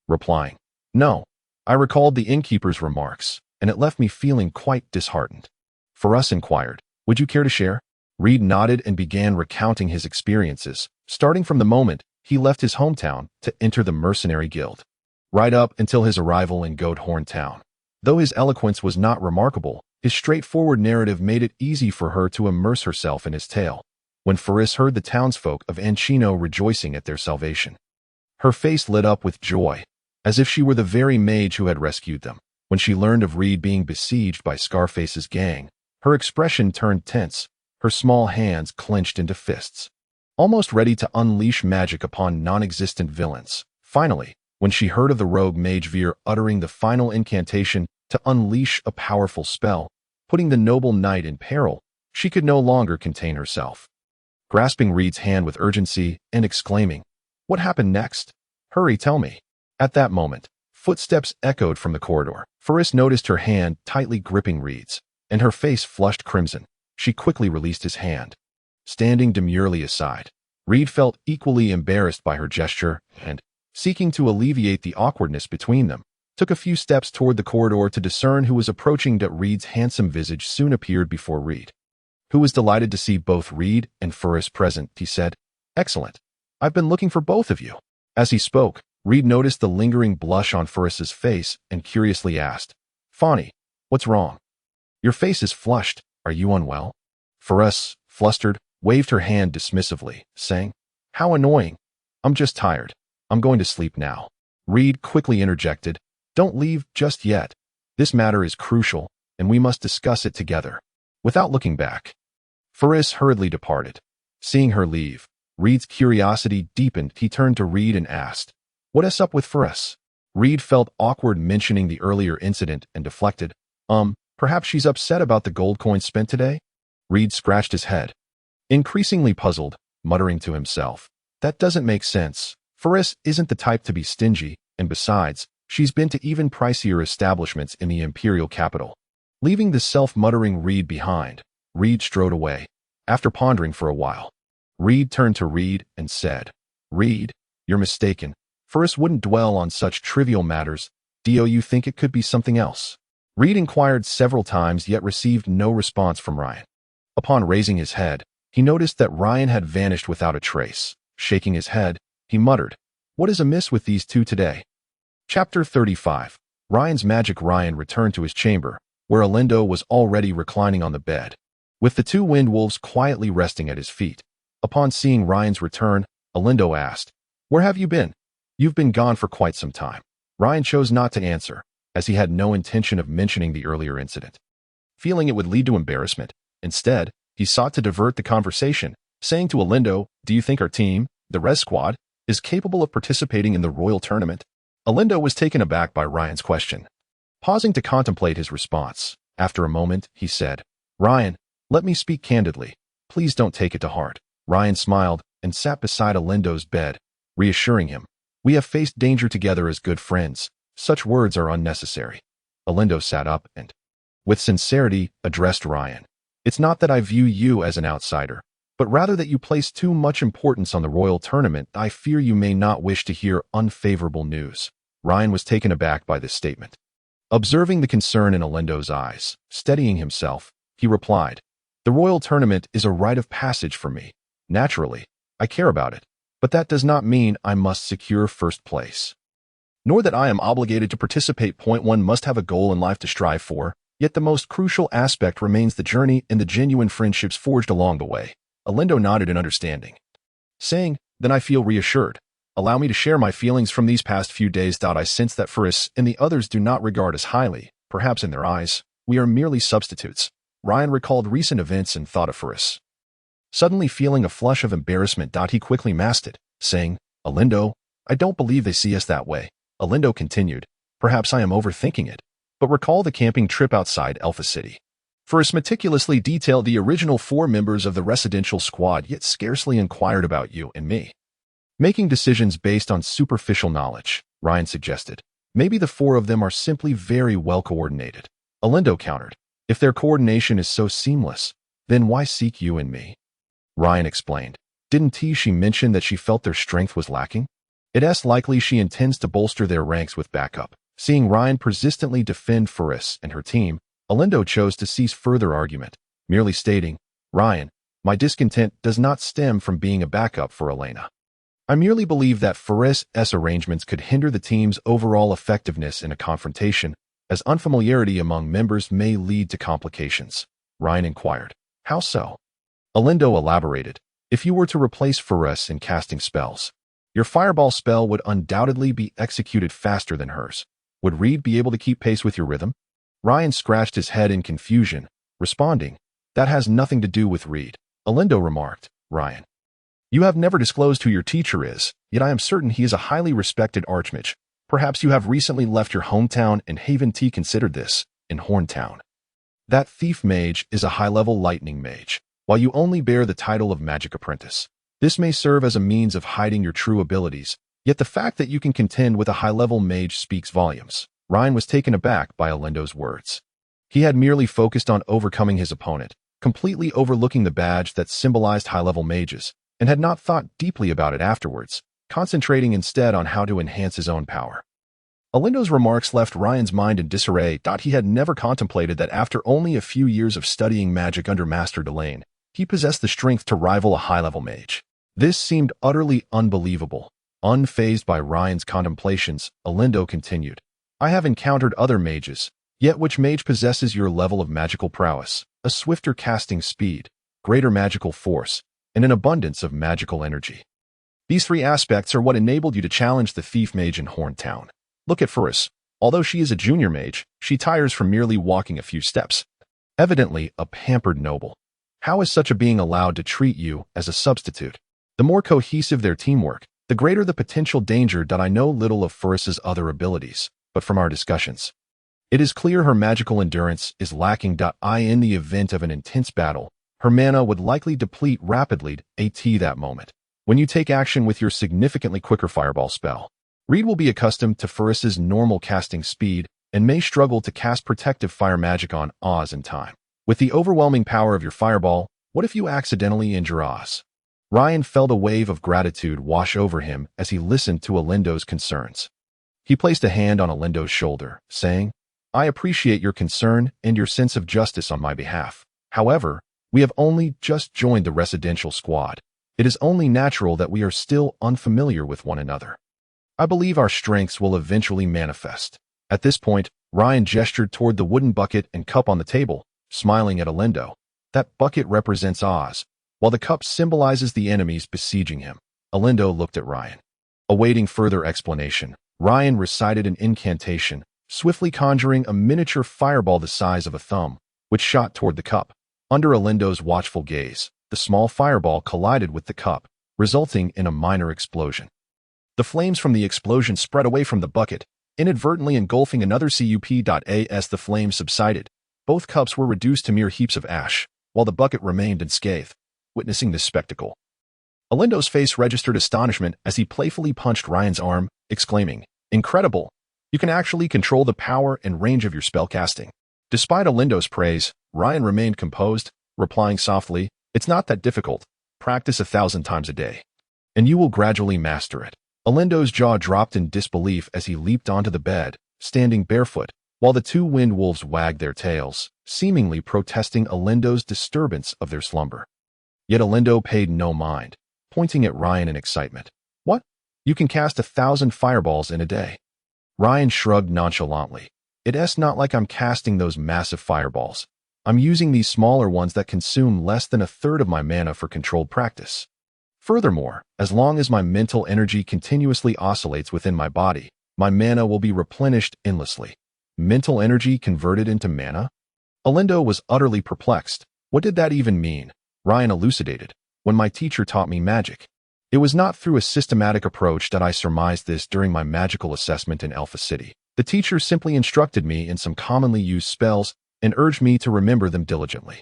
replying, "No." I recalled the innkeeper's remarks, and it left me feeling quite disheartened. Ferris inquired, "Would you care to share?" Reed nodded and began recounting his experiences, starting from the moment he left his hometown to enter the mercenary guild, right up until his arrival in Goathorn Town. Though his eloquence was not remarkable, his straightforward narrative made it easy for her to immerse herself in his tale. When Ferris heard the townsfolk of Ancino rejoicing at their salvation, her face lit up with joy, as if she were the very mage who had rescued them. When she learned of Reed being besieged by Scarface's gang, her expression turned tense, her small hands clenched into fists, almost ready to unleash magic upon non-existent villains. Finally, when she heard of the rogue mage Veer uttering the final incantation to unleash a powerful spell, putting the noble knight in peril, she could no longer contain herself. Grasping Reed's hand with urgency and exclaiming, "What happened next? Hurry, tell me." At that moment, footsteps echoed from the corridor. Ferris noticed her hand tightly gripping Reed's, and her face flushed crimson. She quickly released his hand, standing demurely aside. Reed felt equally embarrassed by her gesture and, seeking to alleviate the awkwardness between them, took a few steps toward the corridor to discern who was approaching. Reed's handsome visage soon appeared before Reed, who was delighted to see both Reed and Ferris present. He said, "Excellent. I've been looking for both of you." As he spoke, Reed noticed the lingering blush on Ferris's face and curiously asked, "Fawny, what's wrong? Your face is flushed. Are you unwell?" Ferris, flustered, waved her hand dismissively, saying, "How annoying. I'm just tired. I'm going to sleep now." Reed quickly interjected, "Don't leave just yet. This matter is crucial, and we must discuss it together." Without looking back, Ferris hurriedly departed. Seeing her leave, Reed's curiosity deepened. He turned to Reed and asked, "What's up with Ferris?" Reed felt awkward mentioning the earlier incident and deflected, Perhaps she's upset about the gold coins spent today?" Reed scratched his head, increasingly puzzled, muttering to himself, "That doesn't make sense. Ferris isn't the type to be stingy, and besides, she's been to even pricier establishments in the imperial capital." Leaving the self-muttering Reed behind, Reed strode away. After pondering for a while, Reed turned to Reed and said, "Reed, you're mistaken. Ferris wouldn't dwell on such trivial matters. Do you think it could be something else?" Reed inquired several times yet received no response from Ryan. Upon raising his head, he noticed that Ryan had vanished without a trace. Shaking his head, he muttered, "What is amiss with these two today?" Chapter 35. Ryan's magic. Ryan returned to his chamber, where Alindo was already reclining on the bed, with the two wind wolves quietly resting at his feet. Upon seeing Ryan's return, Alindo asked, "Where have you been? You've been gone for quite some time." Ryan chose not to answer, as he had no intention of mentioning the earlier incident, feeling it would lead to embarrassment. Instead, he sought to divert the conversation, saying to Alindo, "Do you think our team, the Res Squad, is capable of participating in the royal tournament?" Alindo was taken aback by Ryan's question. Pausing to contemplate his response, after a moment, he said, "Ryan, let me speak candidly. Please don't take it to heart." Ryan smiled and sat beside Alindo's bed, reassuring him, We have faced danger together as good friends. Such words are unnecessary. Alindo sat up and, with sincerity, addressed Ryan. It's not that I view you as an outsider, but rather that you place too much importance on the royal tournament. I fear you may not wish to hear unfavorable news. Ryan was taken aback by this statement. Observing the concern in Alindo's eyes, steadying himself, he replied, The royal tournament is a rite of passage for me. Naturally, I care about it, but that does not mean I must secure first place. Nor that I am obligated to participate. One must have a goal in life to strive for, yet the most crucial aspect remains the journey and the genuine friendships forged along the way. Alindo nodded in understanding, saying, Then I feel reassured. Allow me to share my feelings from these past few days. I sense that Faris and the others do not regard us highly. Perhaps in their eyes, we are merely substitutes. Ryan recalled recent events and thought of Faris. Suddenly feeling a flush of embarrassment, he quickly masked it, saying, Alindo, I don't believe they see us that way. Alindo continued, Perhaps I am overthinking it, but recall the camping trip outside Alpha City. Faris meticulously detailed the original 4 members of the residential squad, yet scarcely inquired about you and me. Making decisions based on superficial knowledge, Ryan suggested. Maybe the 4 of them are simply very well coordinated. Alindo countered, If their coordination is so seamless, then why seek you and me? Ryan explained, Didn't she mention that she felt their strength was lacking? It's likely she intends to bolster their ranks with backup. Seeing Ryan persistently defend Faris and her team, Alindo chose to cease further argument, merely stating, Ryan, my discontent does not stem from being a backup for Elena. I merely believe that Faris's arrangements could hinder the team's overall effectiveness in a confrontation, as unfamiliarity among members may lead to complications. Ryan inquired, How so? Alindo elaborated, If you were to replace Faris in casting spells, your fireball spell would undoubtedly be executed faster than hers. Would Reed be able to keep pace with your rhythm? Ryan scratched his head in confusion, responding, That has nothing to do with Reed. Alindo remarked, Ryan, you have never disclosed who your teacher is, yet I am certain he is a highly respected archmage. Perhaps you have recently left your hometown and Haven T considered this, in Horntown. That thief mage is a high-level lightning mage, while you only bear the title of magic apprentice. This may serve as a means of hiding your true abilities, yet the fact that you can contend with a high-level mage speaks volumes. Ryan was taken aback by Alindo's words. He had merely focused on overcoming his opponent, completely overlooking the badge that symbolized high-level mages, and had not thought deeply about it afterwards, concentrating instead on how to enhance his own power. Alindo's remarks left Ryan's mind in disarray. He had never contemplated that after only a few years of studying magic under Master Delane, he possessed the strength to rival a high-level mage. This seemed utterly unbelievable. Unfazed by Ryan's contemplations, Alindo continued, I have encountered other mages, yet which mage possesses your level of magical prowess, a swifter casting speed, greater magical force, and an abundance of magical energy. These 3 aspects are what enabled you to challenge the thief mage in Horntown. Look at Faris. Although she is a junior mage, she tires from merely walking a few steps. Evidently a pampered noble. How is such a being allowed to treat you as a substitute? The more cohesive their teamwork, the greater the potential danger. I know little of Faris's other abilities, but from our discussions, it is clear her magical endurance is lacking. In the event of an intense battle, her mana would likely deplete rapidly at that moment. When you take action with your significantly quicker fireball spell, Reed will be accustomed to Faris's normal casting speed and may struggle to cast protective fire magic on Oz in time. With the overwhelming power of your fireball, what if you accidentally injure Oz? Ryan felt a wave of gratitude wash over him as he listened to Alindo's concerns. He placed a hand on Alindo's shoulder, saying, I appreciate your concern and your sense of justice on my behalf. However, we have only just joined the residential squad. It is only natural that we are still unfamiliar with one another. I believe our strengths will eventually manifest. At this point, Ryan gestured toward the wooden bucket and cup on the table, smiling at Alindo. That bucket represents Oz, while the cup symbolizes the enemies besieging him. Alindo looked at Ryan. Awaiting further explanation, Ryan recited an incantation, swiftly conjuring a miniature fireball the size of a thumb, which shot toward the cup. Under Alindo's watchful gaze, the small fireball collided with the cup, resulting in a minor explosion. The flames from the explosion spread away from the bucket, inadvertently engulfing another cup. As the flames subsided, both cups were reduced to mere heaps of ash, while the bucket remained unscathed. Witnessing this spectacle, Alindo's face registered astonishment as he playfully punched Ryan's arm, exclaiming, "Incredible! You can actually control the power and range of your spellcasting." Despite Alindo's praise, Ryan remained composed, replying softly, "It's not that difficult. Practice 1,000 times a day, and you will gradually master it." Alindo's jaw dropped in disbelief as he leaped onto the bed, standing barefoot, while the two wind wolves wagged their tails, seemingly protesting Alindo's disturbance of their slumber. Yet Alindo paid no mind, pointing at Ryan in excitement. "What? You can cast 1,000 fireballs in a day?" Ryan shrugged nonchalantly. "It's not like I'm casting those massive fireballs. I'm using these smaller ones that consume less than a third of my mana for controlled practice. Furthermore, as long as my mental energy continuously oscillates within my body, my mana will be replenished endlessly." Mental energy converted into mana? Alindo was utterly perplexed. What did that even mean? Ryan elucidated. "When my teacher taught me magic, it was not through a systematic approach that I surmised this during my magical assessment in Alpha City. The teacher simply instructed me in some commonly used spells and urged me to remember them diligently.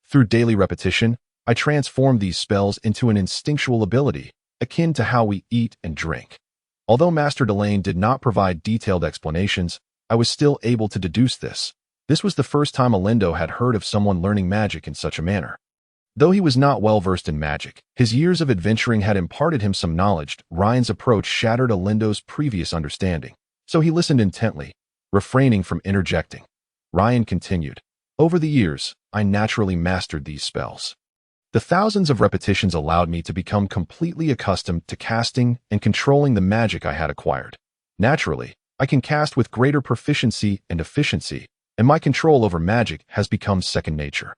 Through daily repetition, I transformed these spells into an instinctual ability, akin to how we eat and drink. Although Master Delane did not provide detailed explanations, I was still able to deduce this. This was the first time Alindo had heard of someone learning magic in such a manner. Though he was not well versed in magic, his years of adventuring had imparted him some knowledge. Ryan's approach shattered Alindo's previous understanding, so he listened intently, refraining from interjecting. Ryan continued, "Over the years, I naturally mastered these spells. The thousands of repetitions allowed me to become completely accustomed to casting and controlling the magic I had acquired. Naturally, I can cast with greater proficiency and efficiency, and my control over magic has become second nature.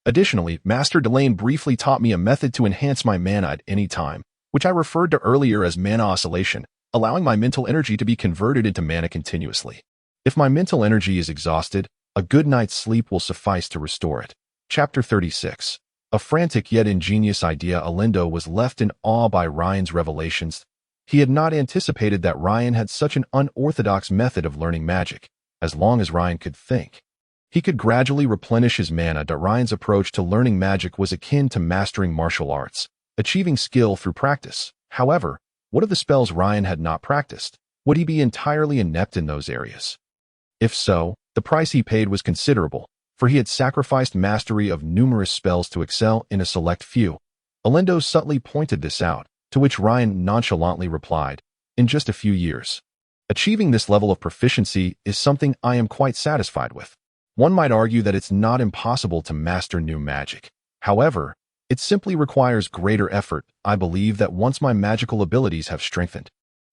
Additionally, Master Delane briefly taught me a method to enhance my mana at any time, which I referred to earlier as mana oscillation, allowing my mental energy to be converted into mana continuously. If my mental energy is exhausted, a good night's sleep will suffice to restore it." Chapter 36. A frantic yet ingenious idea. Alindo was left in awe by Ryan's revelations. He had not anticipated that Ryan had such an unorthodox method of learning magic. As long as Ryan could think, he could gradually replenish his mana. Ryan's approach to learning magic was akin to mastering martial arts, achieving skill through practice. However, what of the spells Ryan had not practiced? Would he be entirely inept in those areas? If so, the price he paid was considerable, for he had sacrificed mastery of numerous spells to excel in a select few. Alindo subtly pointed this out, to which Ryan nonchalantly replied, "In just a few years. Achieving this level of proficiency is something I am quite satisfied with. One might argue that it's not impossible to master new magic. However, it simply requires greater effort. I believe that once my magical abilities have strengthened,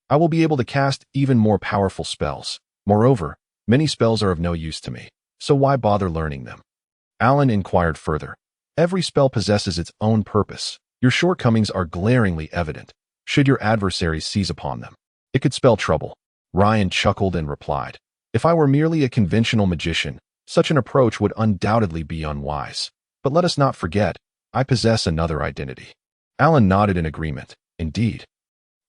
I will be able to cast even more powerful spells. Moreover, many spells are of no use to me, so why bother learning them?" Alan inquired further. "Every spell possesses its own purpose. Your shortcomings are glaringly evident. Should your adversary seize upon them, it could spell trouble." Ryan chuckled and replied, "If I were merely a conventional magician, such an approach would undoubtedly be unwise. But let us not forget, I possess another identity." Alan nodded in agreement. Indeed.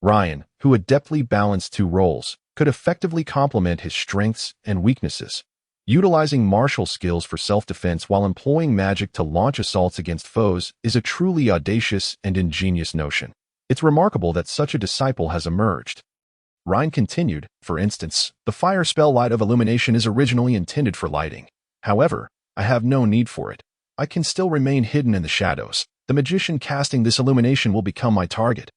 Ryan, who adeptly balanced two roles, could effectively complement his strengths and weaknesses, utilizing martial skills for self-defense while employing magic to launch assaults against foes is a truly audacious and ingenious notion. It's remarkable that such a disciple has emerged. Ryan continued, "For instance, the fire spell Light of Illumination is originally intended for lighting. However, I have no need for it. I can still remain hidden in the shadows. The magician casting this illumination will become my target,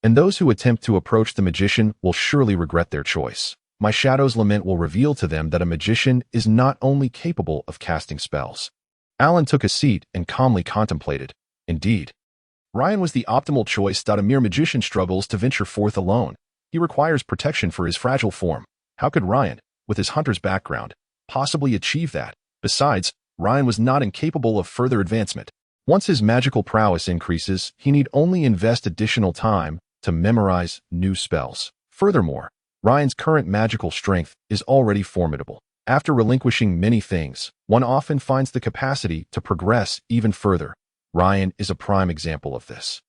and those who attempt to approach the magician will surely regret their choice. My shadow's lament will reveal to them that a magician is not only capable of casting spells." Alan took a seat and calmly contemplated. Indeed, Ryan was the optimal choice. A mere magician struggles to venture forth alone. He requires protection for his fragile form. How could Ryan, with his hunter's background, possibly achieve that? Besides, Ryan was not incapable of further advancement. Once his magical prowess increases, he need only invest additional time to memorize new spells. Furthermore, Ryan's current magical strength is already formidable. After relinquishing many things, one often finds the capacity to progress even further. Ryan is a prime example of this.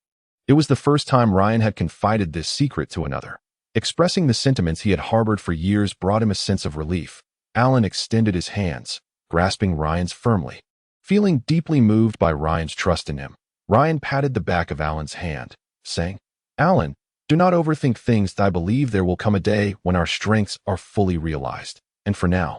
It was the first time Ryan had confided this secret to another. Expressing the sentiments he had harbored for years brought him a sense of relief. Alan extended his hands, grasping Ryan's firmly. Feeling deeply moved by Ryan's trust in him, Ryan patted the back of Alan's hand, saying, "Alan, do not overthink things. I believe there will come a day when our strengths are fully realized. And for now,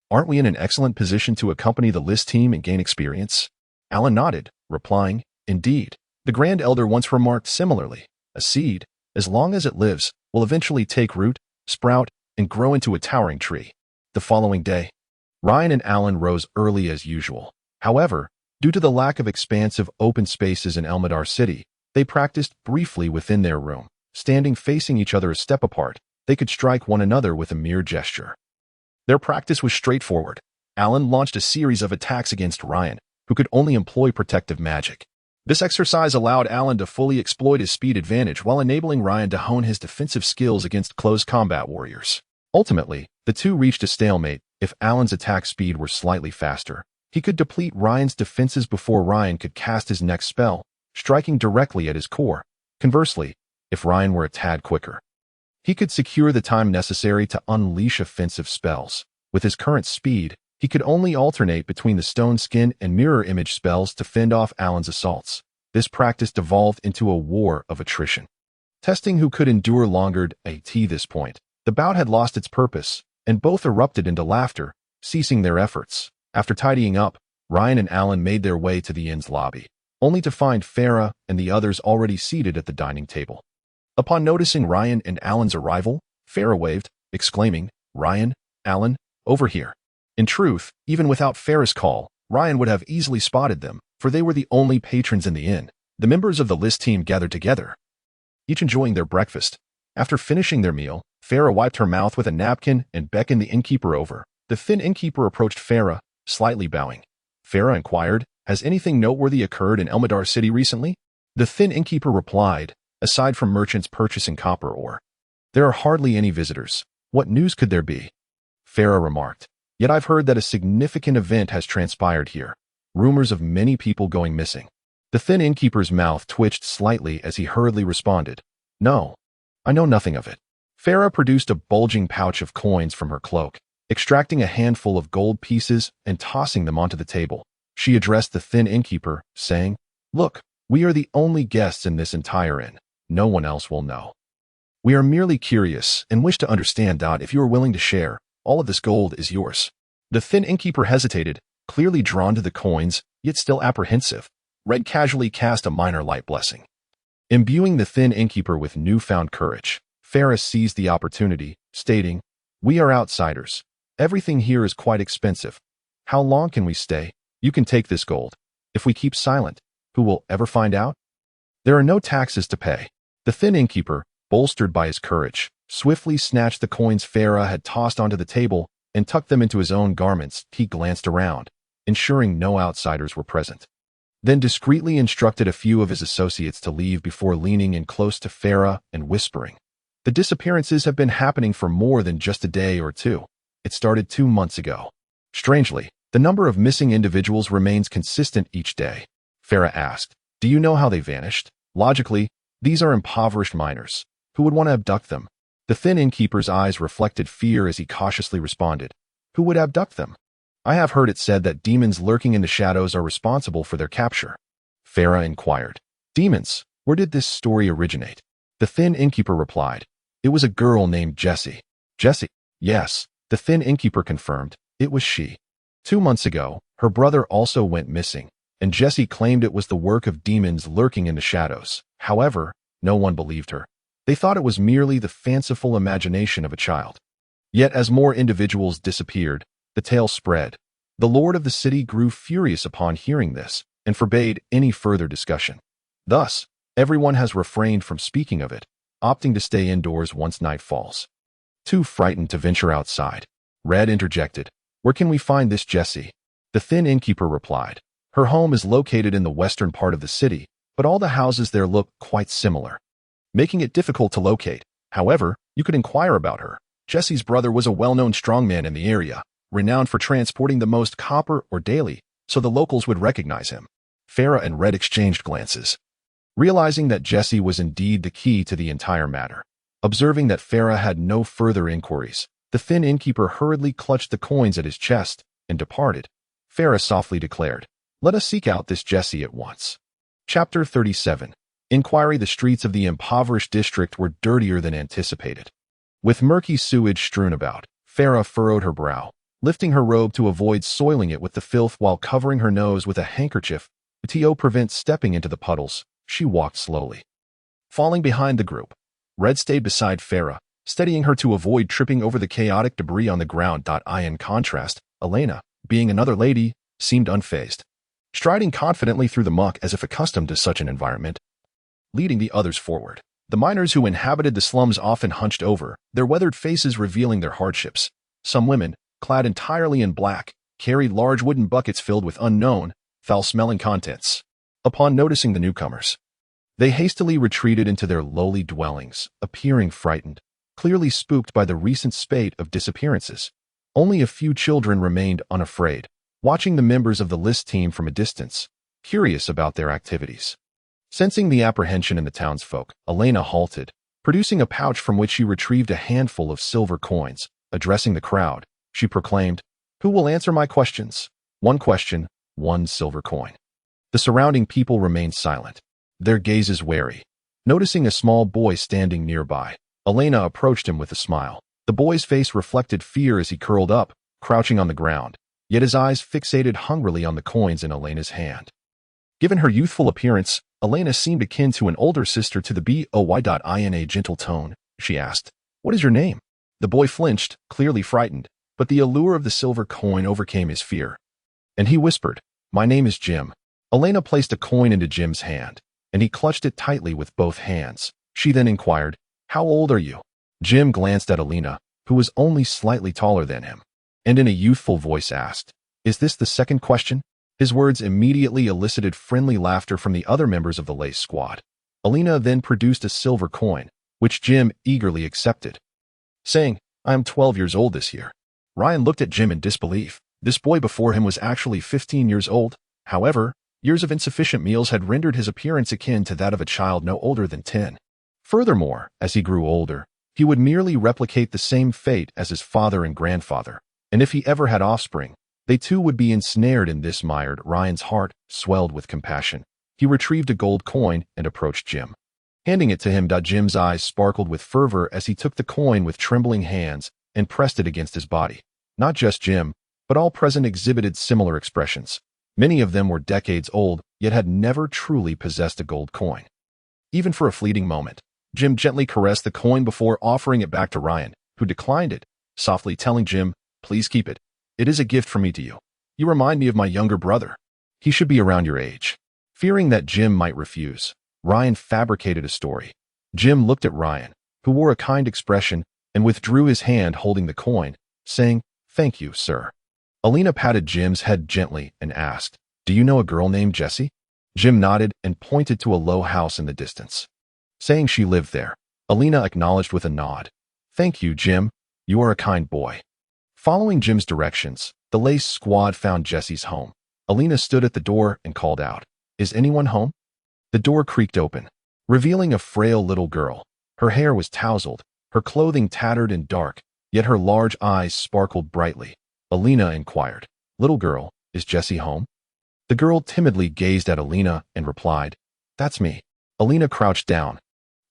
aren't we in an excellent position to accompany the list team and gain experience?" Alan nodded, replying, "Indeed. The Grand Elder once remarked similarly, a seed, as long as it lives, will eventually take root, sprout, and grow into a towering tree." The following day, Ryan and Alan rose early as usual. However, due to the lack of expansive open spaces in Elmadar City, they practiced briefly within their room. Standing facing each other a step apart, they could strike one another with a mere gesture. Their practice was straightforward. Alan launched a series of attacks against Ryan, who could only employ protective magic. This exercise allowed Alan to fully exploit his speed advantage while enabling Ryan to hone his defensive skills against close combat warriors. Ultimately, the two reached a stalemate. If Alan's attack speed were slightly faster, he could deplete Ryan's defenses before Ryan could cast his next spell, striking directly at his core. Conversely, if Ryan were a tad quicker, he could secure the time necessary to unleash offensive spells. With his current speed, he could only alternate between the stone skin and mirror image spells to fend off Alan's assaults. This practice devolved into a war of attrition, testing who could endure longer. At this point, the bout had lost its purpose, and both erupted into laughter, ceasing their efforts. After tidying up, Ryan and Alan made their way to the inn's lobby, only to find Farah and the others already seated at the dining table. Upon noticing Ryan and Alan's arrival, Farah waved, exclaiming, "Ryan, Alan, over here." In truth, even without Farah's call, Ryan would have easily spotted them, for they were the only patrons in the inn. The members of the list team gathered together, each enjoying their breakfast. After finishing their meal, Farah wiped her mouth with a napkin and beckoned the innkeeper over. The thin innkeeper approached Farah, slightly bowing. Farah inquired, "Has anything noteworthy occurred in Elmadar City recently?" The thin innkeeper replied, "Aside from merchants purchasing copper ore, there are hardly any visitors. What news could there be?" Farah remarked, "Yet I've heard that a significant event has transpired here. Rumors of many people going missing." The thin innkeeper's mouth twitched slightly as he hurriedly responded, "No, I know nothing of it." Farah produced a bulging pouch of coins from her cloak, extracting a handful of gold pieces and tossing them onto the table. She addressed the thin innkeeper, saying, "Look, we are the only guests in this entire inn. No one else will know. We are merely curious and wish to understand that if you are willing to share, all of this gold is yours." The thin innkeeper hesitated, clearly drawn to the coins, yet still apprehensive. Red casually cast a minor light blessing, imbuing the thin innkeeper with newfound courage. Farah seized the opportunity, stating, "We are outsiders. Everything here is quite expensive. How long can we stay? You can take this gold. If we keep silent, who will ever find out? There are no taxes to pay." The thin innkeeper, bolstered by his courage, swiftly snatched the coins Farah had tossed onto the table and tucked them into his own garments. He glanced around, ensuring no outsiders were present, then discreetly instructed a few of his associates to leave before leaning in close to Farah and whispering, "The disappearances have been happening for more than just a day or two. It started 2 months ago. Strangely, the number of missing individuals remains consistent each day." Farah asked, "Do you know how they vanished?" Logically, these are impoverished miners. Who would want to abduct them? The thin innkeeper's eyes reflected fear as he cautiously responded, "Who would abduct them? I have heard it said that demons lurking in the shadows are responsible for their capture." Farah inquired, "Demons? Where did this story originate?" The thin innkeeper replied, "It was a girl named Jessie." "Jessie?" "Yes," the thin innkeeper confirmed, "it was she. 2 months ago, her brother also went missing, and Jessie claimed it was the work of demons lurking in the shadows. However, no one believed her. They thought it was merely the fanciful imagination of a child. Yet as more individuals disappeared, the tale spread. The lord of the city grew furious upon hearing this and forbade any further discussion. Thus, everyone has refrained from speaking of it, opting to stay indoors once night falls. Too frightened to venture outside, Red interjected, "Where can we find this Jessie?" The thin innkeeper replied, "Her home is located in the western part of the city, but all the houses there look quite similar, making it difficult to locate. However, you could inquire about her. Jessie's brother was a well-known strongman in the area, renowned for transporting the most copper ore daily, so the locals would recognize him." Farah and Red exchanged glances, realizing that Jessie was indeed the key to the entire matter. Observing that Farah had no further inquiries, the thin innkeeper hurriedly clutched the coins at his chest and departed. Farah softly declared, "Let us seek out this Jessie at once." Chapter 37. Inquiry: the streets of the impoverished district were dirtier than anticipated. With murky sewage strewn about, Farah furrowed her brow, lifting her robe to avoid soiling it with the filth while covering her nose with a handkerchief to prevent stepping into the puddles. She walked slowly, falling behind the group. Red stayed beside Farah, steadying her to avoid tripping over the chaotic debris on the ground. In contrast, Elena, being another lady, seemed unfazed, striding confidently through the muck as if accustomed to such an environment, leading the others forward. The miners who inhabited the slums often hunched over, their weathered faces revealing their hardships. Some women, clad entirely in black, carried large wooden buckets filled with unknown, foul-smelling contents. Upon noticing the newcomers, they hastily retreated into their lowly dwellings, appearing frightened, clearly spooked by the recent spate of disappearances. Only a few children remained unafraid, watching the members of the list team from a distance, curious about their activities. Sensing the apprehension in the townsfolk, Elena halted, producing a pouch from which she retrieved a handful of silver coins. Addressing the crowd, she proclaimed, "Who will answer my questions? One question, one silver coin." The surrounding people remained silent, their gazes wary. Noticing a small boy standing nearby, Elena approached him with a smile. The boy's face reflected fear as he curled up, crouching on the ground, yet his eyes fixated hungrily on the coins in Elena's hand. Given her youthful appearance, Elena seemed akin to an older sister to the boy. In a gentle tone, she asked, "What is your name?" The boy flinched, clearly frightened, but the allure of the silver coin overcame his fear. And he whispered, "My name is Jim." Elena placed a coin into Jim's hand, and he clutched it tightly with both hands. She then inquired, "How old are you?" Jim glanced at Elena, who was only slightly taller than him, and in a youthful voice asked, "Is this the second question?" His words immediately elicited friendly laughter from the other members of the Lace squad. Elena then produced a silver coin, which Jim eagerly accepted, saying, "I am 12 years old this year." Ryan looked at Jim in disbelief. This boy before him was actually 15 years old. However, years of insufficient meals had rendered his appearance akin to that of a child no older than 10. Furthermore, as he grew older, he would merely replicate the same fate as his father and grandfather, and if he ever had offspring, they too would be ensnared in this mired. Ryan's heart swelled with compassion. He retrieved a gold coin and approached Jim, handing it to him. Jim's eyes sparkled with fervor as he took the coin with trembling hands and pressed it against his body. Not just Jim, but all present exhibited similar expressions. Many of them were decades old, yet had never truly possessed a gold coin. Even for a fleeting moment, Jim gently caressed the coin before offering it back to Ryan, who declined it, softly telling Jim, "Please keep it. It is a gift from me to you. You remind me of my younger brother. He should be around your age." Fearing that Jim might refuse, Ryan fabricated a story. Jim looked at Ryan, who wore a kind expression, and withdrew his hand holding the coin, saying, "Thank you, sir." Elena patted Jim's head gently and asked, "Do you know a girl named Jessie?" Jim nodded and pointed to a low house in the distance, saying she lived there. Elena acknowledged with a nod. "Thank you, Jim. You are a kind boy." Following Jim's directions, the Lace squad found Jessie's home. Elena stood at the door and called out, "Is anyone home?" The door creaked open, revealing a frail little girl. Her hair was tousled, her clothing tattered and dark, yet her large eyes sparkled brightly. Elena inquired, "Little girl, is Jessie home?" The girl timidly gazed at Elena and replied, "That's me." Elena crouched down,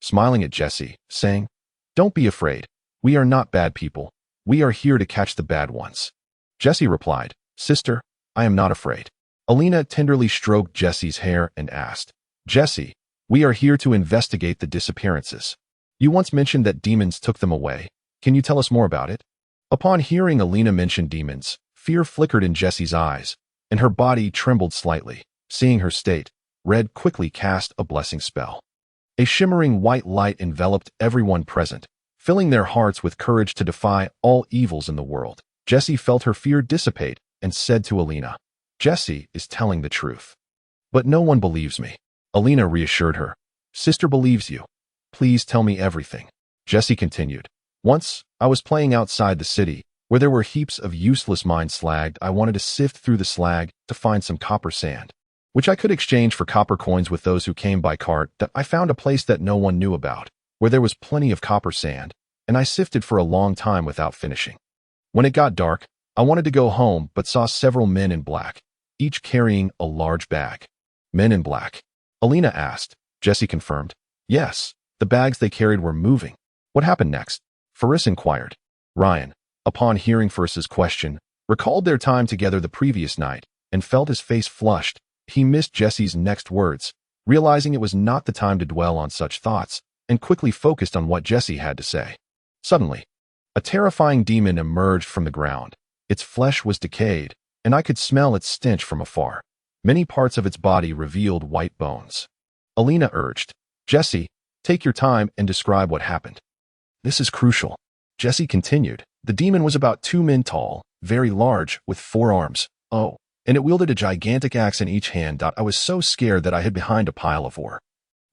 smiling at Jessie, saying, "Don't be afraid. We are not bad people. We are here to catch the bad ones." Jessie replied, "Sister, I am not afraid." Elena tenderly stroked Jessie's hair and asked, "Jessie, we are here to investigate the disappearances. You once mentioned that demons took them away. Can you tell us more about it?" Upon hearing Elena mention demons, fear flickered in Jessie's eyes, and her body trembled slightly. Seeing her state, Red quickly cast a blessing spell. A shimmering white light enveloped everyone present, filling their hearts with courage to defy all evils in the world. Jessie felt her fear dissipate and said to Elena, "Jessie is telling the truth. But no one believes me." Elena reassured her, "Sister believes you. Please tell me everything." Jessie continued, "Once, I was playing outside the city, where there were heaps of useless mined slag. I wanted to sift through the slag to find some copper sand, which I could exchange for copper coins with those who came by cart. That I found a place that no one knew about, where there was plenty of copper sand, and I sifted for a long time without finishing. When it got dark, I wanted to go home but saw several men in black, each carrying a large bag." "Men in black?" Elena asked, Jesse confirmed. Yes, the bags they carried were moving. What happened next? Faris inquired. Ryan, upon hearing Faris's question, recalled their time together the previous night and felt his face flushed. He missed Jesse's next words, realizing it was not the time to dwell on such thoughts, and quickly focused on what Jesse had to say. Suddenly, a terrifying demon emerged from the ground. Its flesh was decayed, and I could smell its stench from afar. Many parts of its body revealed white bones. Alina urged, Jesse, take your time and describe what happened. This is crucial. Jesse continued. The demon was about 2 men tall, very large, with 4 arms. Oh, and it wielded a gigantic axe in each hand. I was so scared that I hid behind a pile of ore.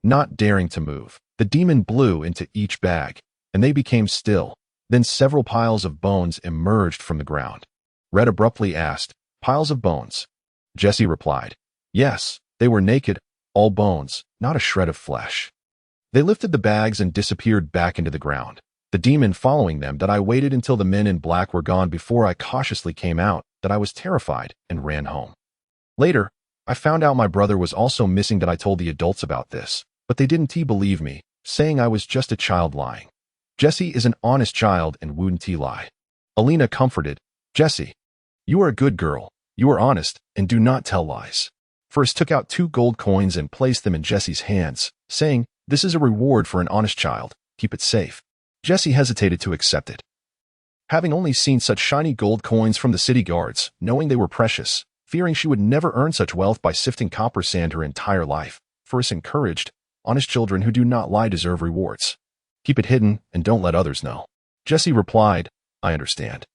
Not daring to move, the demon blew into each bag, and they became still. Then several piles of bones emerged from the ground. Red abruptly asked, piles of bones? Jesse replied, yes, they were naked, all bones, not a shred of flesh. They lifted the bags and disappeared back into the ground. The demon following them. That I waited until the men in black were gone before I cautiously came out. That I was terrified and ran home. Later, I found out my brother was also missing. That I told the adults about this, but they didn't believe me, saying I was just a child lying. Jesse is an honest child and wouldn't lie. Alina comforted, Jesse, you are a good girl, you are honest, and do not tell lies. Faris took out 2 gold coins and placed them in Jesse's hands, saying, this is a reward for an honest child, keep it safe. Jesse hesitated to accept it. Having only seen such shiny gold coins from the city guards, knowing they were precious, fearing she would never earn such wealth by sifting copper sand her entire life, Faris encouraged, honest children who do not lie deserve rewards. Keep it hidden and don't let others know. Jesse replied, I understand.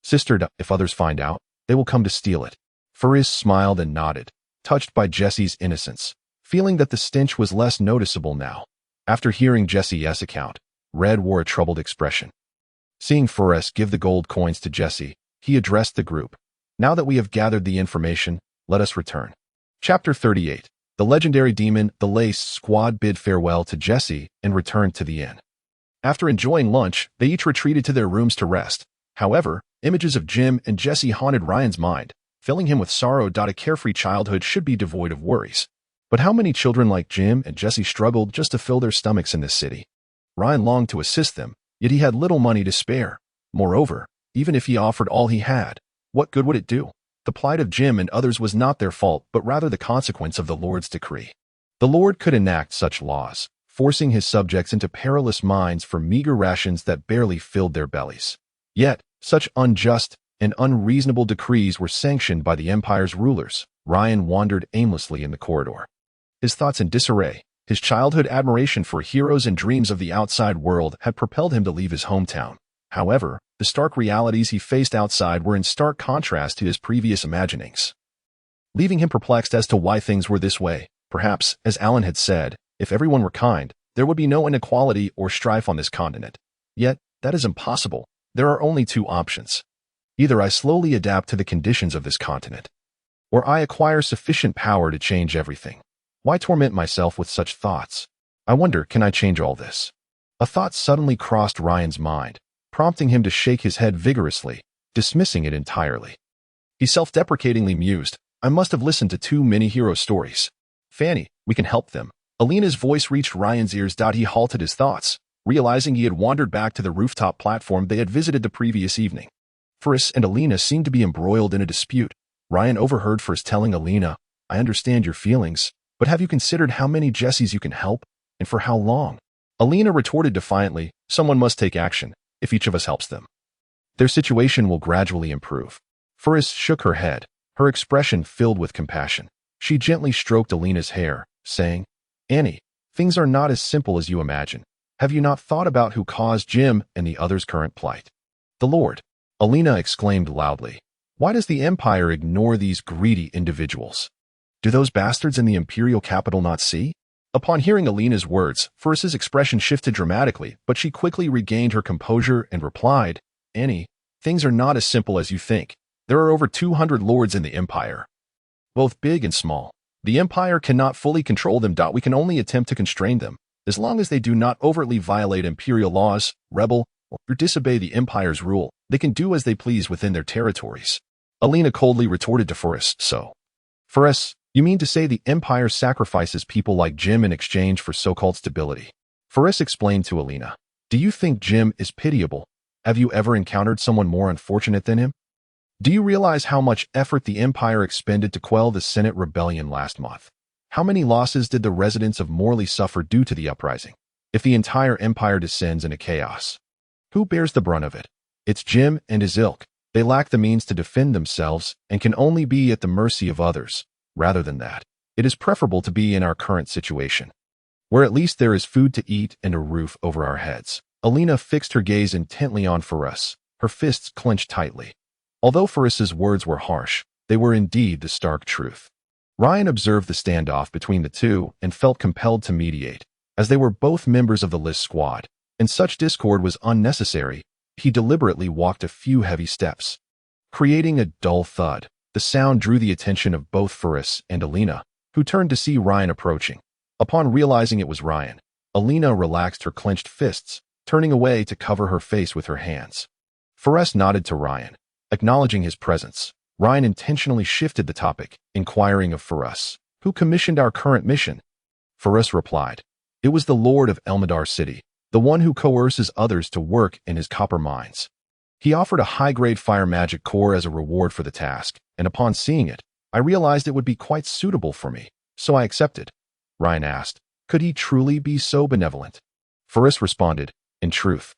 Sister, if others find out, they will come to steal it. Faris smiled and nodded, touched by Jesse's innocence, feeling that the stench was less noticeable now. After hearing Jesse's account, Red wore a troubled expression. Seeing Faris give the gold coins to Jesse, he addressed the group. Now that we have gathered the information, let us return. Chapter 38. The legendary demon, the Lace squad bid farewell to Jesse and returned to the inn. After enjoying lunch, they each retreated to their rooms to rest. However, images of Jim and Jesse haunted Ryan's mind, filling him with sorrow. A carefree childhood should be devoid of worries. But how many children like Jim and Jesse struggled just to fill their stomachs in this city? Ryan longed to assist them, yet he had little money to spare. Moreover, even if he offered all he had, what good would it do? The plight of Jim and others was not their fault, but rather the consequence of the Lord's decree. The Lord could enact such laws, forcing his subjects into perilous mines for meager rations that barely filled their bellies. Yet, such unjust and unreasonable decrees were sanctioned by the empire's rulers. Ryan wandered aimlessly in the corridor, his thoughts in disarray. His childhood admiration for heroes and dreams of the outside world had propelled him to leave his hometown. However, the stark realities he faced outside were in stark contrast to his previous imaginings, leaving him perplexed as to why things were this way. Perhaps, as Alan had said, if everyone were kind, there would be no inequality or strife on this continent. Yet, that is impossible. There are only 2 options. Either I slowly adapt to the conditions of this continent, or I acquire sufficient power to change everything. Why torment myself with such thoughts? I wonder, can I change all this? A thought suddenly crossed Ryan's mind, prompting him to shake his head vigorously, dismissing it entirely. He self-deprecatingly mused, I must have listened to too many hero stories. Fanny, we can help them. Alina's voice reached Ryan's ears. He halted his thoughts, realizing he had wandered back to the rooftop platform they had visited the previous evening. Faris and Alina seemed to be embroiled in a dispute. Ryan overheard Faris telling Alina, I understand your feelings, but have you considered how many Jessies you can help, and for how long? Alina retorted defiantly, someone must take action, if each of us helps them. Their situation will gradually improve. Faris shook her head, her expression filled with compassion. She gently stroked Alina's hair, saying, Annie, things are not as simple as you imagine. Have you not thought about who caused Jim and the others' current plight? The Lord. Alina exclaimed loudly. Why does the Empire ignore these greedy individuals? Do those bastards in the imperial capital not see? Upon hearing Alina's words, Faris's expression shifted dramatically, but she quickly regained her composure and replied, Annie, things are not as simple as you think. There are over 200 lords in the Empire, both big and small. The Empire cannot fully control them. We can only attempt to constrain them, as long as they do not overtly violate imperial laws, rebel, or disobey the Empire's rule. They can do as they please within their territories. Alina coldly retorted to Faris, so. Faris, You mean to say the Empire sacrifices people like Jim in exchange for so-called stability? Ferris explained to Alina. Do you think Jim is pitiable? Have you ever encountered someone more unfortunate than him? Do you realize how much effort the Empire expended to quell the Senate rebellion last month? How many losses did the residents of Morley suffer due to the uprising? If the entire Empire descends into chaos, who bears the brunt of it? It's Jim and his ilk. They lack the means to defend themselves and can only be at the mercy of others. Rather than that, it is preferable to be in our current situation, where at least there is food to eat and a roof over our heads. Alina fixed her gaze intently on Ferris, her fists clenched tightly. Although Ferris's words were harsh, they were indeed the stark truth. Ryan observed the standoff between the two and felt compelled to mediate. As they were both members of the List squad, and such discord was unnecessary, he deliberately walked a few heavy steps. Creating a dull thud, the sound drew the attention of both Ferris and Alina, who turned to see Ryan approaching. Upon realizing it was Ryan, Alina relaxed her clenched fists, turning away to cover her face with her hands. Ferris nodded to Ryan, acknowledging his presence. Ryan intentionally shifted the topic, inquiring of Ferris, "Who commissioned our current mission?" Ferris replied, "It was the Lord of Elmadar City, the one who coerces others to work in his copper mines. He offered a high-grade fire magic core as a reward for the task, and upon seeing it, I realized it would be quite suitable for me, so I accepted." Ryan asked, "Could he truly be so benevolent?" Ferris responded, "In truth,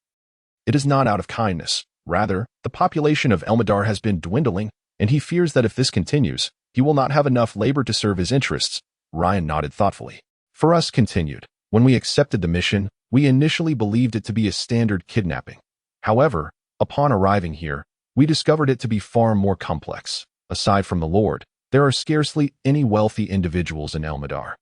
it is not out of kindness. Rather, the population of Elmadar has been dwindling, and he fears that if this continues, he will not have enough labor to serve his interests." Ryan nodded thoughtfully. Ferris continued, "When we accepted the mission, we initially believed it to be a standard kidnapping. However, upon arriving here, we discovered it to be far more complex. Aside from the Lord, there are scarcely any wealthy individuals in Elmadar.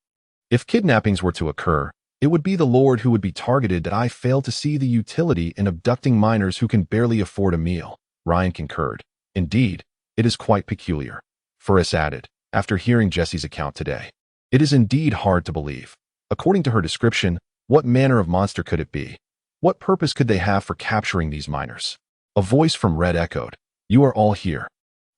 If kidnappings were to occur, it would be the Lord who would be targeted. That I fail to see the utility in abducting miners who can barely afford a meal." Ryan concurred. "Indeed, it is quite peculiar." Ferris added, after hearing Jessie's account today, "It is indeed hard to believe. According to her description, what manner of monster could it be? What purpose could they have for capturing these miners?" A voice from Red echoed, "You are all here.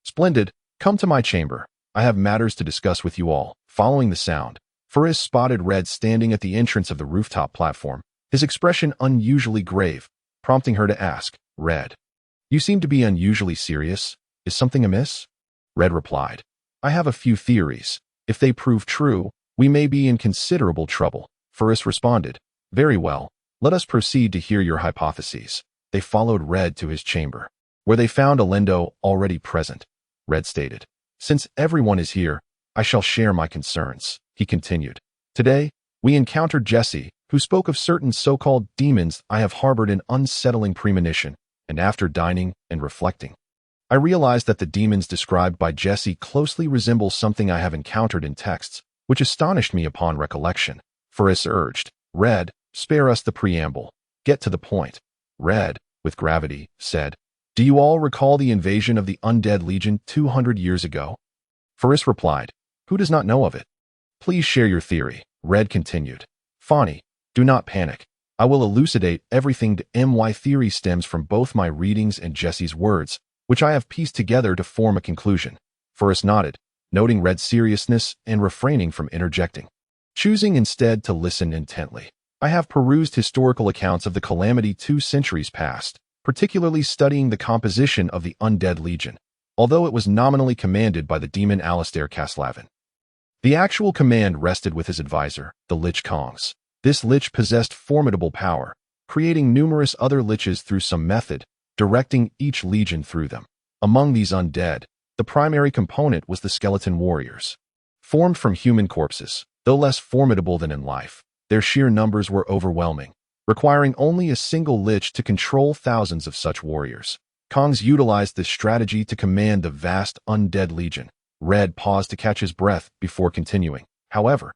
Splendid. Come to my chamber. I have matters to discuss with you all." Following the sound, Ferris spotted Red standing at the entrance of the rooftop platform, his expression unusually grave, prompting her to ask, "Red, you seem to be unusually serious. Is something amiss?" Red replied, "I have a few theories. If they prove true, we may be in considerable trouble." Ferris responded, "Very well. Let us proceed to hear your hypotheses." They followed Red to his chamber, where they found Alendo already present. Red stated, "Since everyone is here, I shall share my concerns." He continued, "Today, we encountered Jessie, who spoke of certain so-called demons. I have harbored an unsettling premonition, and after dining and reflecting, I realized that the demons described by Jessie closely resemble something I have encountered in texts, which astonished me upon recollection." Ferris urged, "Red, spare us the preamble. Get to the point." Red, with gravity, said, "Do you all recall the invasion of the Undead Legion 200 years ago?" Ferris replied, "Who does not know of it? Please share your theory." Red continued, "Fani, do not panic. I will elucidate everything. My theory stems from both my readings and Jessie's words, which I have pieced together to form a conclusion." Ferris nodded, noting Red's seriousness and refraining from interjecting, choosing instead to listen intently. "I have perused historical accounts of the calamity 2 centuries past, particularly studying the composition of the Undead Legion, although it was nominally commanded by the demon Alistair Caslavin. The actual command rested with his advisor, the Lich Kongs. This Lich possessed formidable power, creating numerous other Liches through some method, directing each legion through them. Among these undead, the primary component was the skeleton warriors. Formed from human corpses, though less formidable than in life, their sheer numbers were overwhelming, requiring only a single Lich to control thousands of such warriors. Kongs utilized this strategy to command the vast undead legion. Red paused to catch his breath before continuing. However,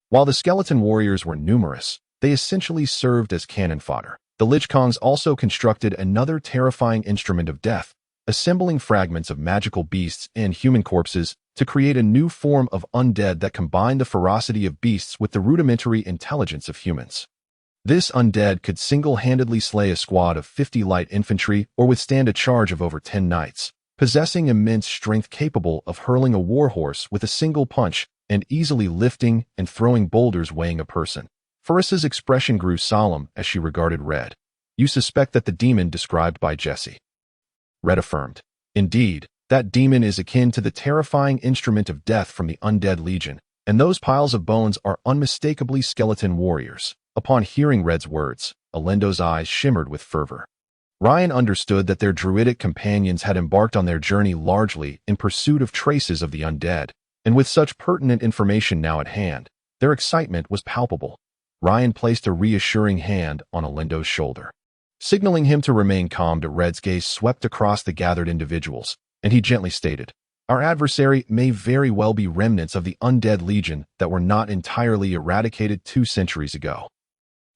while the skeleton warriors were numerous, they essentially served as cannon fodder. The Lich Kongs also constructed another terrifying instrument of death, assembling fragments of magical beasts and human corpses to create a new form of undead that combined the ferocity of beasts with the rudimentary intelligence of humans. This undead could single-handedly slay a squad of 50 light infantry or withstand a charge of over 10 knights, possessing immense strength capable of hurling a warhorse with a single punch. and easily lifting and throwing boulders weighing a person. Farissa's expression grew solemn as she regarded Red. "You suspect that the demon described by Jesse?" Red affirmed. "Indeed, that demon is akin to the terrifying instrument of death from the undead legion, and those piles of bones are unmistakably skeleton warriors." Upon hearing Red's words, Alendo's eyes shimmered with fervor. Ryan understood that their druidic companions had embarked on their journey largely in pursuit of traces of the undead, and with such pertinent information now at hand, their excitement was palpable. Ryan placed a reassuring hand on Alendo's shoulder, signaling him to remain calm. Red's gaze swept across the gathered individuals, and he gently stated, "Our adversary may very well be remnants of the undead legion that were not entirely eradicated 2 centuries ago.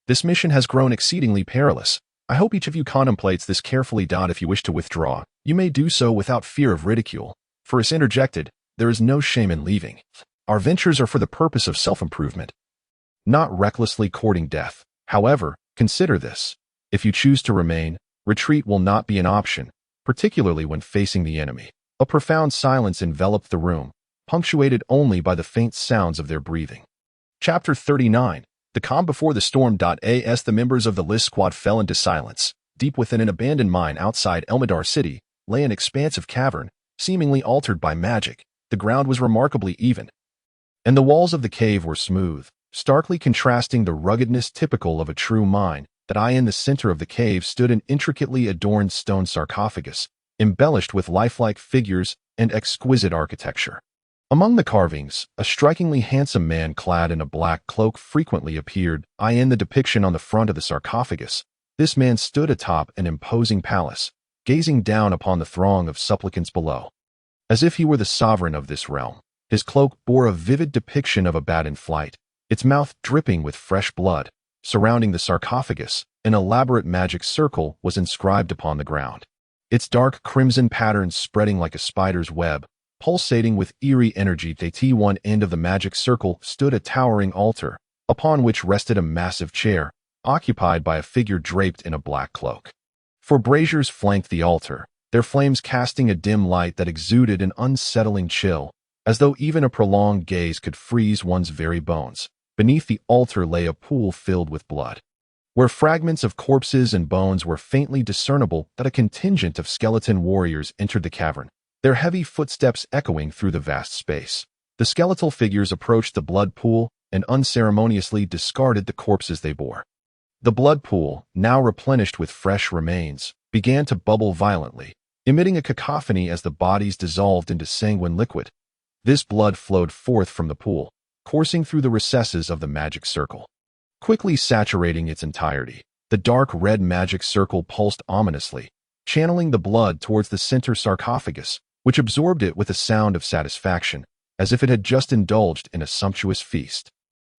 This mission has grown exceedingly perilous. I hope each of you contemplates this carefully. If you wish to withdraw, you may do so without fear of ridicule." Faris interjected, "There is no shame in leaving. Our ventures are for the purpose of self-improvement, not recklessly courting death. However, consider this. If you choose to remain, retreat will not be an option, particularly when facing the enemy." A profound silence enveloped the room, punctuated only by the faint sounds of their breathing. Chapter 39. The calm before the storm. As the members of the List squad fell into silence, deep within an abandoned mine outside Elmadar City lay an expansive cavern, seemingly altered by magic. The ground was remarkably even, and the walls of the cave were smooth, starkly contrasting the ruggedness typical of a true mine. In the center of the cave stood an intricately adorned stone sarcophagus, embellished with lifelike figures and exquisite architecture. Among the carvings, a strikingly handsome man clad in a black cloak frequently appeared. In the depiction on the front of the sarcophagus, this man stood atop an imposing palace, gazing down upon the throng of supplicants below, as if he were the sovereign of this realm. His cloak bore a vivid depiction of a bat in flight, its mouth dripping with fresh blood. Surrounding the sarcophagus, an elaborate magic circle was inscribed upon the ground, its dark crimson patterns spreading like a spider's web, pulsating with eerie energy. At one end of the magic circle stood a towering altar, upon which rested a massive chair, occupied by a figure draped in a black cloak. 4 braziers flanked the altar, their flames casting a dim light that exuded an unsettling chill, as though even a prolonged gaze could freeze one's very bones. Beneath the altar lay a pool filled with blood, where fragments of corpses and bones were faintly discernible. A contingent of skeleton warriors entered the cavern, their heavy footsteps echoing through the vast space. The skeletal figures approached the blood pool and unceremoniously discarded the corpses they bore. The blood pool, now replenished with fresh remains, began to bubble violently, emitting a cacophony as the bodies dissolved into sanguine liquid. This blood flowed forth from the pool, coursing through the recesses of the magic circle, quickly saturating its entirety. The dark red magic circle pulsed ominously, channeling the blood towards the center sarcophagus, which absorbed it with a sound of satisfaction, as if it had just indulged in a sumptuous feast.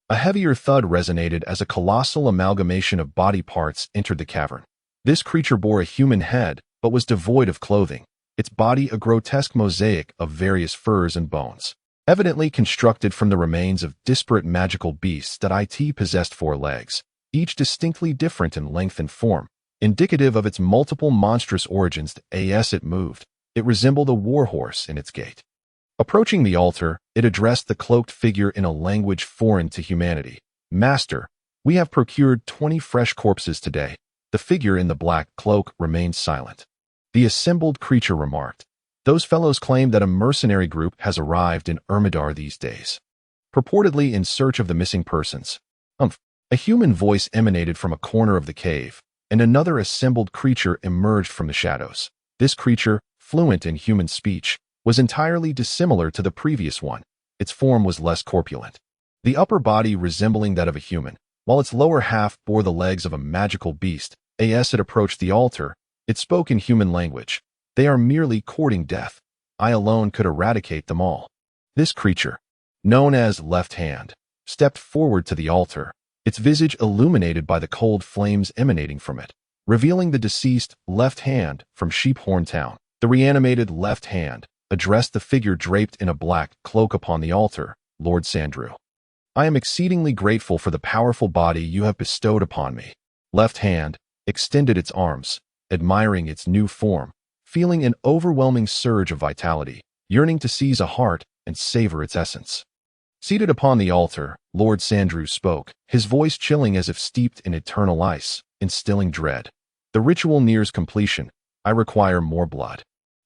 A heavier thud resonated as a colossal amalgamation of body parts entered the cavern. This creature bore a human head, but was devoid of clothing, its body a grotesque mosaic of various furs and bones, evidently constructed from the remains of disparate magical beasts. It possessed 4 legs, each distinctly different in length and form, indicative of its multiple monstrous origins. As it moved, it resembled a warhorse in its gait. Approaching the altar, it addressed the cloaked figure in a language foreign to humanity. "Master, we have procured 20 fresh corpses today." The figure in the black cloak remained silent. The assembled creature remarked, "Those fellows claim that a mercenary group has arrived in Ermidar these days, purportedly in search of the missing persons." A human voice emanated from a corner of the cave, and another assembled creature emerged from the shadows. This creature, fluent in human speech, was entirely dissimilar to the previous one. Its form was less corpulent, the upper body resembling that of a human, while its lower half bore the legs of a magical beast. As it approached the altar, it spoke in human language. "They are merely courting death. I alone could eradicate them all." This creature, known as Left Hand, stepped forward to the altar, its visage illuminated by the cold flames emanating from it, revealing the deceased Left Hand from Sheephorn Town. The reanimated Left Hand addressed the figure draped in a black cloak upon the altar. "Lord Sandrew, I am exceedingly grateful for the powerful body you have bestowed upon me." Left Hand extended its arms, admiring its new form, feeling an overwhelming surge of vitality, yearning to seize a heart and savor its essence. Seated upon the altar, Lord Sandrew spoke, his voice chilling as if steeped in eternal ice, instilling dread. The ritual nears completion. I require more blood.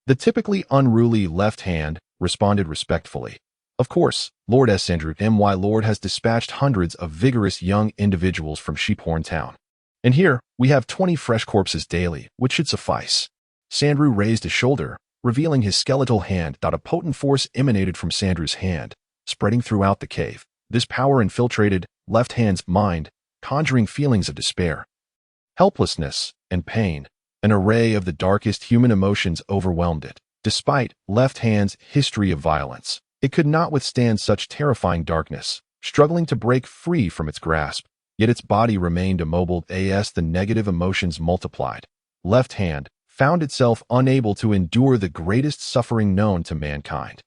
The typically unruly left hand responded respectfully. Of course, Lord Sandrew, my lord has dispatched hundreds of vigorous young individuals from Sheephorn Town. And here, we have 20 fresh corpses daily, which should suffice. Sandrew raised a shoulder, revealing his skeletal hand. A potent force emanated from Sandrew's hand, spreading throughout the cave. This power infiltrated left hand's mind, conjuring feelings of despair, helplessness, and pain. An array of the darkest human emotions overwhelmed it. Despite left hand's history of violence, it could not withstand such terrifying darkness, struggling to break free from its grasp. Yet its body remained immobile as the negative emotions multiplied. Left hand found itself unable to endure the greatest suffering known to mankind.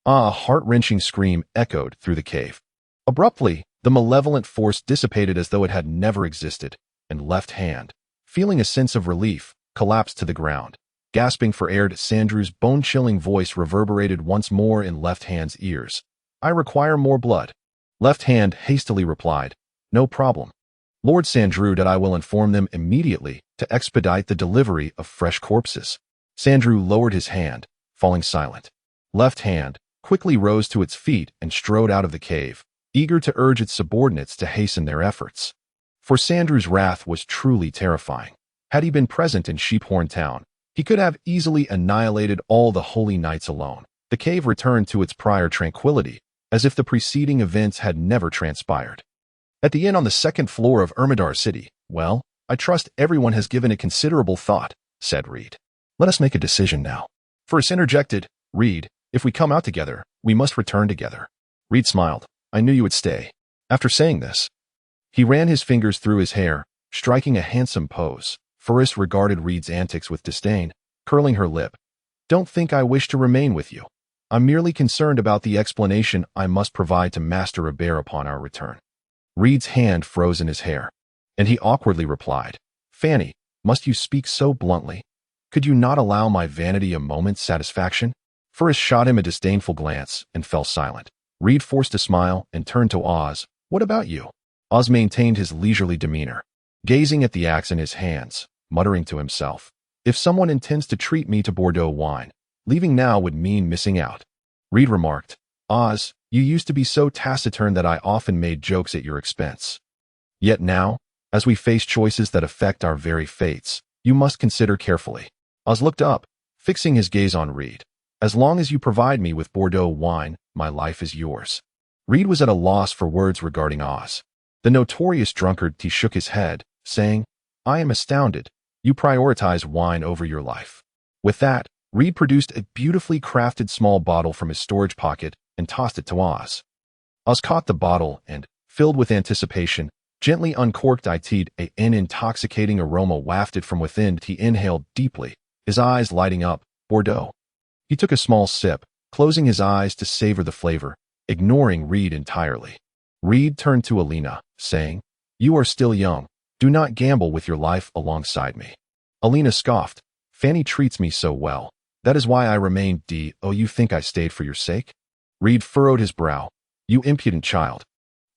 A heart-wrenching scream echoed through the cave. Abruptly, the malevolent force dissipated as though it had never existed, and left hand, feeling a sense of relief, collapsed to the ground. Gasping for air, Sandrew's bone-chilling voice reverberated once more in left hand's ears. I require more blood. Left hand hastily replied, no problem. Lord Sandrew, I will inform them immediately to expedite the delivery of fresh corpses. Sandrew lowered his hand, falling silent. Left hand quickly rose to its feet and strode out of the cave, eager to urge its subordinates to hasten their efforts. For Sandrew's wrath was truly terrifying. Had he been present in Sheephorn Town, he could have easily annihilated all the holy knights alone. The cave returned to its prior tranquility, as if the preceding events had never transpired. At the inn on the second floor of Ermidar City, well, I trust everyone has given it considerable thought, said Reed. Let us make a decision now. First interjected, Reed, if we come out together, we must return together. Reed smiled. I knew you would stay. After saying this, he ran his fingers through his hair, striking a handsome pose. Ferris regarded Reed's antics with disdain, curling her lip. Don't think I wish to remain with you. I'm merely concerned about the explanation I must provide to Master Robert upon our return. Reed's hand froze in his hair, and he awkwardly replied, Fanny, must you speak so bluntly? Could you not allow my vanity a moment's satisfaction? Ferris shot him a disdainful glance and fell silent. Reed forced a smile and turned to Oz. What about you? Oz maintained his leisurely demeanor, gazing at the axe in his hands, muttering to himself, if someone intends to treat me to Bordeaux wine, leaving now would mean missing out. Reed remarked, Oz, you used to be so taciturn that I often made jokes at your expense. Yet now, as we face choices that affect our very fates, you must consider carefully. Oz looked up, fixing his gaze on Reed. As long as you provide me with Bordeaux wine, my life is yours. Reed was at a loss for words regarding Oz. The notorious drunkard shook his head, saying, I am astounded. You prioritize wine over your life. With that, Reed produced a beautifully crafted small bottle from his storage pocket and tossed it to Oz. Oz caught the bottle and, filled with anticipation, gently uncorked it. An intoxicating aroma wafted from within. He inhaled deeply, his eyes lighting up. Bordeaux. He took a small sip, closing his eyes to savor the flavor, ignoring Reed entirely. Reed turned to Alina, saying, You are still young. Do not gamble with your life alongside me. Alina scoffed. Fanny treats me so well. That is why I remained. Oh, you think I stayed for your sake? Reed furrowed his brow. You impudent child.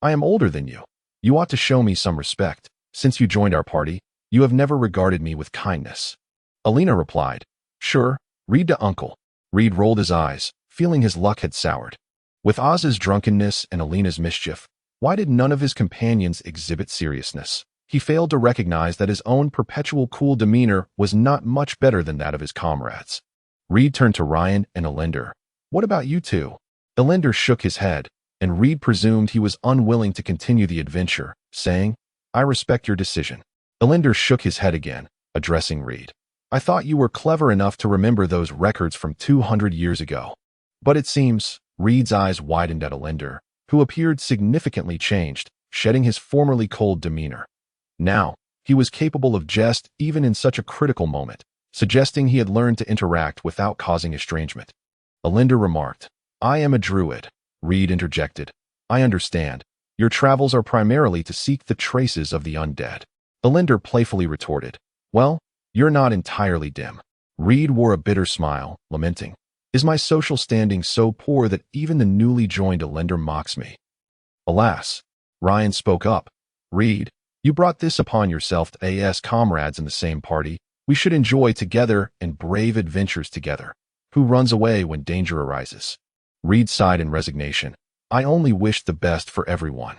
I am older than you. You ought to show me some respect. Since you joined our party, you have never regarded me with kindness. Alina replied, Sure, Reed to uncle. Reed rolled his eyes, feeling his luck had soured. With Oz's drunkenness and Alina's mischief, why did none of his companions exhibit seriousness? He failed to recognize that his own perpetual cool demeanor was not much better than that of his comrades. Reed turned to Ryan and Elinder. What about you two? Elinder shook his head, and Reed presumed he was unwilling to continue the adventure, saying, I respect your decision. Elinder shook his head again, addressing Reed. I thought you were clever enough to remember those records from 200 years ago. But it seems, Reed's eyes widened at Elinder, who appeared significantly changed, shedding his formerly cold demeanor. Now, he was capable of jest even in such a critical moment, suggesting he had learned to interact without causing estrangement. Elinder remarked, I am a druid. Reed interjected. I understand. Your travels are primarily to seek the traces of the undead. Elinder playfully retorted, Well, you're not entirely dim. Reed wore a bitter smile, lamenting, Is my social standing so poor that even the newly joined Elinder mocks me? Alas, Ryan spoke up. Reed, you brought this upon yourself as comrades in the same party. We should enjoy together and brave adventures together. Who runs away when danger arises? Reed sighed in resignation. I only wished the best for everyone,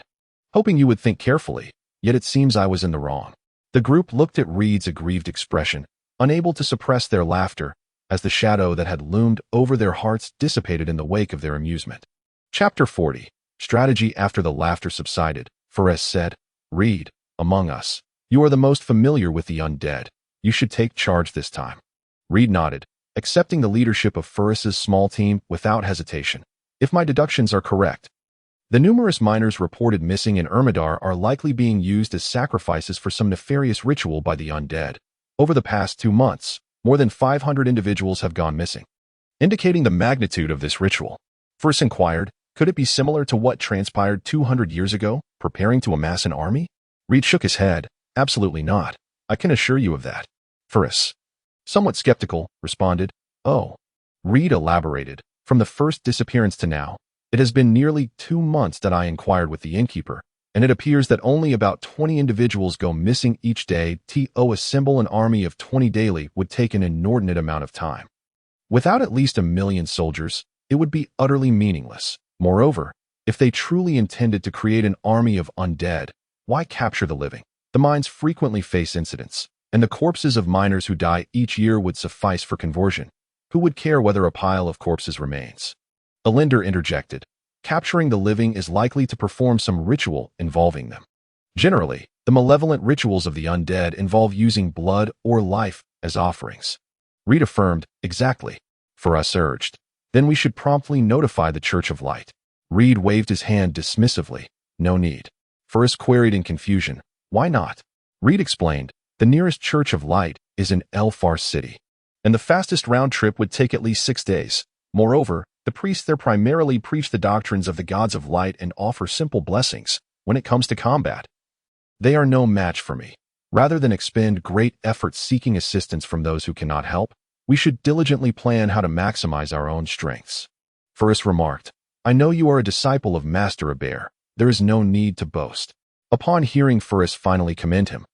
hoping you would think carefully, yet it seems I was in the wrong. The group looked at Reed's aggrieved expression, unable to suppress their laughter, as the shadow that had loomed over their hearts dissipated in the wake of their amusement. Chapter 40. Strategy. After the laughter subsided, Ferris said, Reed, among us, you are the most familiar with the undead. You should take charge this time. Reed nodded, accepting the leadership of Ferris's small team without hesitation. If my deductions are correct, the numerous miners reported missing in Ermidar are likely being used as sacrifices for some nefarious ritual by the undead. Over the past 2 months, more than 500 individuals have gone missing, indicating the magnitude of this ritual. Ferris inquired, could it be similar to what transpired 200 years ago, preparing to amass an army? Reed shook his head. Absolutely not. I can assure you of that. Ferris, somewhat skeptical, responded, Oh. Reed elaborated. From the first disappearance to now, it has been nearly 2 months that I inquired with the innkeeper, and it appears that only about 20 individuals go missing each day. To assemble an army of 20 daily would take an inordinate amount of time. Without at least 1 million soldiers, it would be utterly meaningless. Moreover, if they truly intended to create an army of undead, why capture the living? The mines frequently face incidents, and the corpses of miners who die each year would suffice for conversion. Who would care whether a pile of corpses remains? Alinder interjected. Capturing the living is likely to perform some ritual involving them. Generally, the malevolent rituals of the undead involve using blood or life as offerings. Reed affirmed, exactly. Ferris urged. Then we should promptly notify the Church of Light. Reed waved his hand dismissively. No need. Ferris queried in confusion. Why not? Reed explained. The nearest Church of Light is in Elfar City, and the fastest round trip would take at least 6 days. Moreover, the priests there primarily preach the doctrines of the gods of light and offer simple blessings. When it comes to combat, they are no match for me. Rather than expend great effort seeking assistance from those who cannot help, we should diligently plan how to maximize our own strengths. Ferris remarked, I know you are a disciple of Master Abair. There is no need to boast. Upon hearing Ferris finally commend him,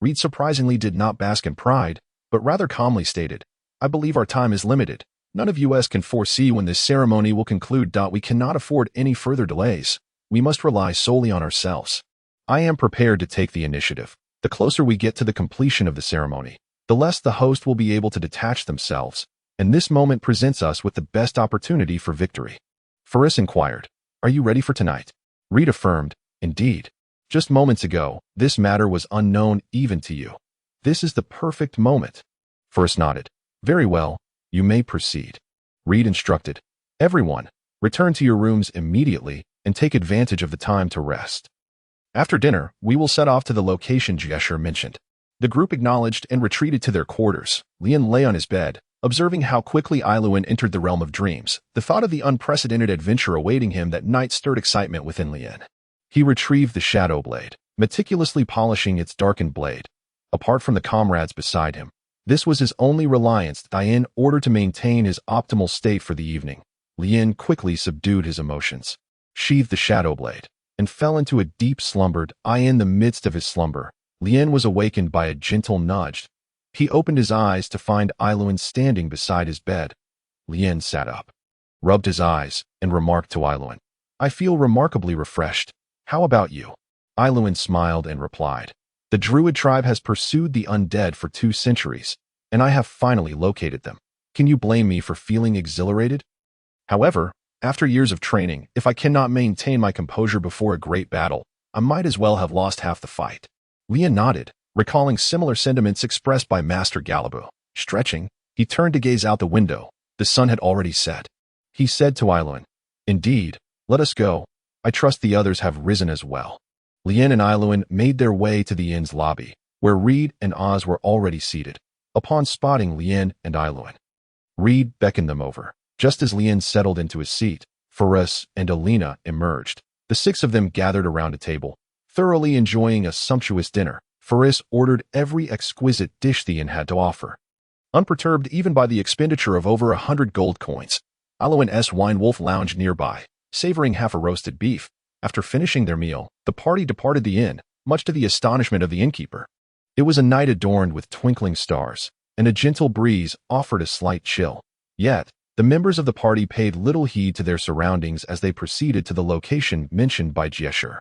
Reed surprisingly did not bask in pride, but rather calmly stated, I believe our time is limited. None of us can foresee when this ceremony will conclude. We cannot afford any further delays. We must rely solely on ourselves. I am prepared to take the initiative. The closer we get to the completion of the ceremony, the less the host will be able to detach themselves, and this moment presents us with the best opportunity for victory. Ferris inquired, Are you ready for tonight? Reed affirmed, Indeed. Just moments ago, this matter was unknown even to you. This is the perfect moment. Ferris nodded. Very well, you may proceed. Reed instructed, Everyone, return to your rooms immediately and take advantage of the time to rest. After dinner, we will set off to the location Jesher mentioned. The group acknowledged and retreated to their quarters. Lian lay on his bed, observing how quickly Ailuin entered the realm of dreams. The thought of the unprecedented adventure awaiting him that night stirred excitement within Lian. He retrieved the shadow blade, meticulously polishing its darkened blade. Apart from the comrades beside him, this was his only reliance in order to maintain his optimal state for the evening. Lian quickly subdued his emotions, sheathed the shadow blade, and fell into a deep slumber. In the midst of his slumber, Lian was awakened by a gentle nudge. He opened his eyes to find Ailuin standing beside his bed. Lian sat up, rubbed his eyes, and remarked to Ailuin, I feel remarkably refreshed. How about you? Ailuin smiled and replied, The Druid tribe has pursued the undead for 2 centuries, and I have finally located them. Can you blame me for feeling exhilarated? However, after years of training, if I cannot maintain my composure before a great battle, I might as well have lost half the fight. Lian nodded, recalling similar sentiments expressed by Master Galaboo. Stretching, he turned to gaze out the window. The sun had already set. He said to Ailuin, Indeed, let us go. I trust the others have risen as well. Lian and Ailuin made their way to the inn's lobby, where Reed and Oz were already seated. Upon spotting Lian and Ailuin, Reed beckoned them over. Just as Lian settled into his seat, Ferris and Alina emerged. The 6 of them gathered around a table, thoroughly enjoying a sumptuous dinner. Ferris ordered every exquisite dish the inn had to offer, unperturbed even by the expenditure of over 100 gold coins. Ailuin's Wine Wolf lounged nearby, savoring half a roasted beef. After finishing their meal, the party departed the inn, much to the astonishment of the innkeeper. It was a night adorned with twinkling stars, and a gentle breeze offered a slight chill. Yet, the members of the party paid little heed to their surroundings as they proceeded to the location mentioned by Jesher.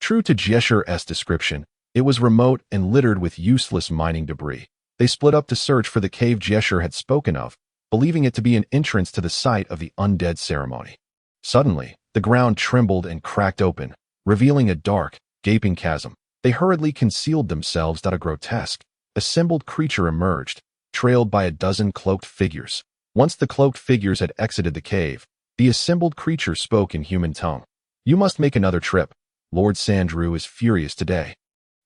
True to Jesher's description, it was remote and littered with useless mining debris. They split up to search for the cave Jesher had spoken of, believing it to be an entrance to the site of the undead ceremony. Suddenly, the ground trembled and cracked open, revealing a dark, gaping chasm. They hurriedly concealed themselves that a grotesque, assembled creature emerged, trailed by a dozen cloaked figures. Once the cloaked figures had exited the cave, the assembled creature spoke in human tongue. "You must make another trip. Lord Sandrew is furious today.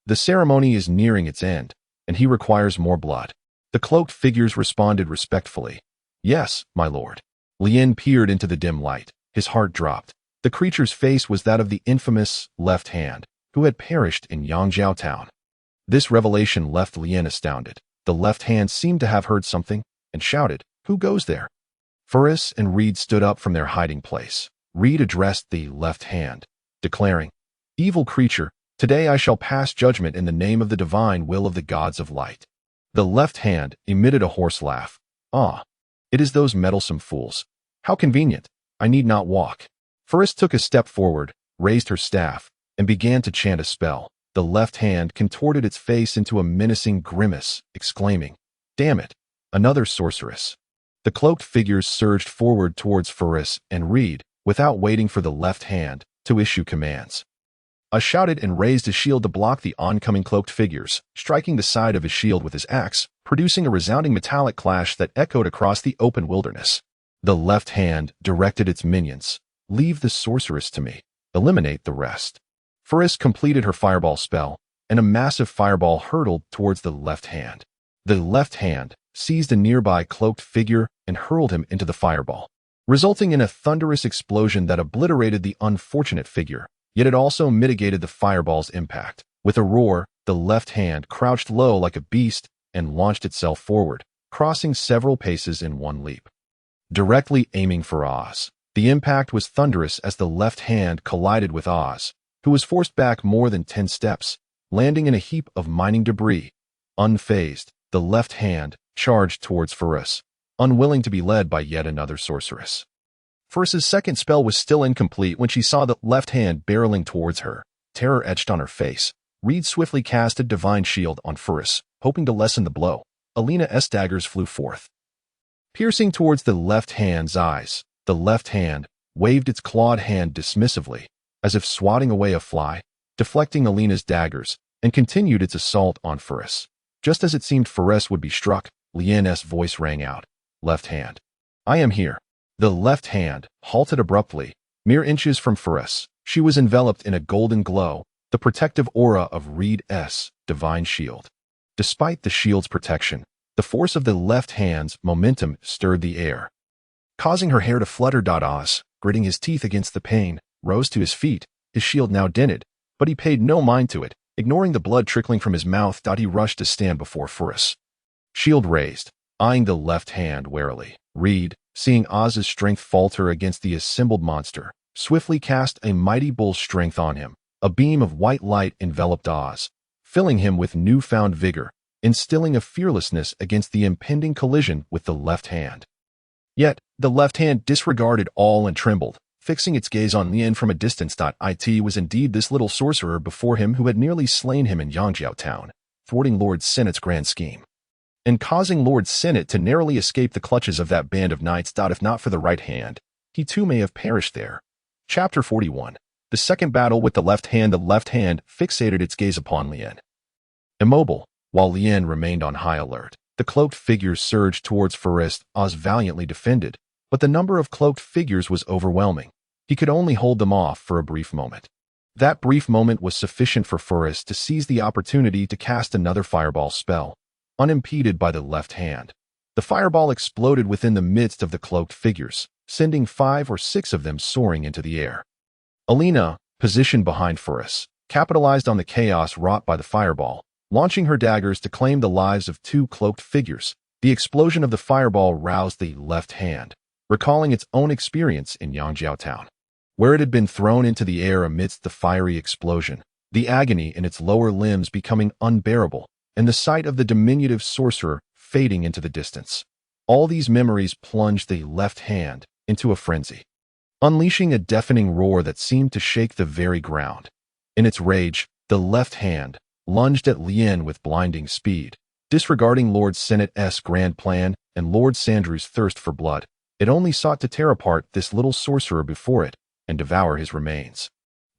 The ceremony is nearing its end, and he requires more blood." The cloaked figures responded respectfully. "Yes, my lord." Lien peered into the dim light. His heart dropped. The creature's face was that of the infamous Left Hand, who had perished in Yangjiao Town. This revelation left Lien astounded. The Left Hand seemed to have heard something, and shouted, "Who goes there?" Ferris and Reed stood up from their hiding place. Reed addressed the Left Hand, declaring, "Evil creature, today I shall pass judgment in the name of the divine will of the gods of light." The Left Hand emitted a hoarse laugh. "Ah, it is those meddlesome fools. How convenient. I need not walk." Ferris took a step forward, raised her staff, and began to chant a spell. The Left Hand contorted its face into a menacing grimace, exclaiming, "Damn it, another sorceress." The cloaked figures surged forward towards Ferris and Reed, without waiting for the Left Hand to issue commands. Shouted and raised his shield to block the oncoming cloaked figures, striking the side of his shield with his axe, producing a resounding metallic clash that echoed across the open wilderness. The Left Hand directed its minions, "Leave the sorceress to me. Eliminate the rest." Ferris completed her fireball spell, and a massive fireball hurtled towards the Left Hand. The Left Hand seized a nearby cloaked figure and hurled him into the fireball, resulting in a thunderous explosion that obliterated the unfortunate figure. Yet it also mitigated the fireball's impact. With a roar, the Left Hand crouched low like a beast and launched itself forward, crossing several paces in one leap, directly aiming for Oz. The impact was thunderous as the Left Hand collided with Oz, who was forced back more than 10 steps, landing in a heap of mining debris. Unfazed, the Left Hand charged towards Ferris, unwilling to be led by yet another sorceress. Ferris's second spell was still incomplete when she saw the Left Hand barreling towards her, terror etched on her face. Reed swiftly cast a divine shield on Ferris, hoping to lessen the blow. Alina's daggers flew forth, piercing towards the Left Hand's eyes. The Left Hand waved its clawed hand dismissively, as if swatting away a fly, deflecting Alina's daggers, and continued its assault on Ferris. Just as it seemed Ferris would be struck, Lien's voice rang out. "Left Hand, I am here." The Left Hand halted abruptly, mere inches from Ferris. She was enveloped in a golden glow, the protective aura of Reed's divine shield. Despite the shield's protection, the force of the Left Hand's momentum stirred the air, causing her hair to flutter. Oz, gritting his teeth against the pain, rose to his feet, his shield now dented, but he paid no mind to it. Ignoring the blood trickling from his mouth, he rushed to stand before Ferris, shield raised, eyeing the Left Hand warily. Reed, seeing Oz's strength falter against the assembled monster, swiftly cast a mighty bull strength on him. A beam of white light enveloped Oz, filling him with newfound vigor, instilling a fearlessness against the impending collision with the Left Hand. Yet, the Left Hand disregarded all and trembled, fixing its gaze on Lien from a distance. It was indeed this little sorcerer before him who had nearly slain him in Yangjiao Town, thwarting Lord Sinnott's grand scheme, and causing Lord Sinnott to narrowly escape the clutches of that band of knights. If not for the right hand, he too may have perished there. Chapter 41. The second battle with the Left Hand. The Left Hand fixated its gaze upon Lien. Immobile, while Lien remained on high alert, the cloaked figures surged towards Ferris. Oz valiantly defended, but the number of cloaked figures was overwhelming. He could only hold them off for a brief moment. That brief moment was sufficient for Ferris to seize the opportunity to cast another fireball spell, unimpeded by the Left Hand. The fireball exploded within the midst of the cloaked figures, sending 5 or 6 of them soaring into the air. Alina, positioned behind Ferris, capitalized on the chaos wrought by the fireball, launching her daggers to claim the lives of 2 cloaked figures. The explosion of the fireball roused the Left Hand, recalling its own experience in Yangjiao Town. where it had been thrown into the air amidst the fiery explosion, the agony in its lower limbs becoming unbearable, and the sight of the diminutive sorcerer fading into the distance. All these memories plunged the left hand into a frenzy, unleashing a deafening roar that seemed to shake the very ground. In its rage, the left hand lunged at Lien with blinding speed. Disregarding Lord Senate's grand plan and Lord Sandrew's thirst for blood, it only sought to tear apart this little sorcerer before it and devour his remains,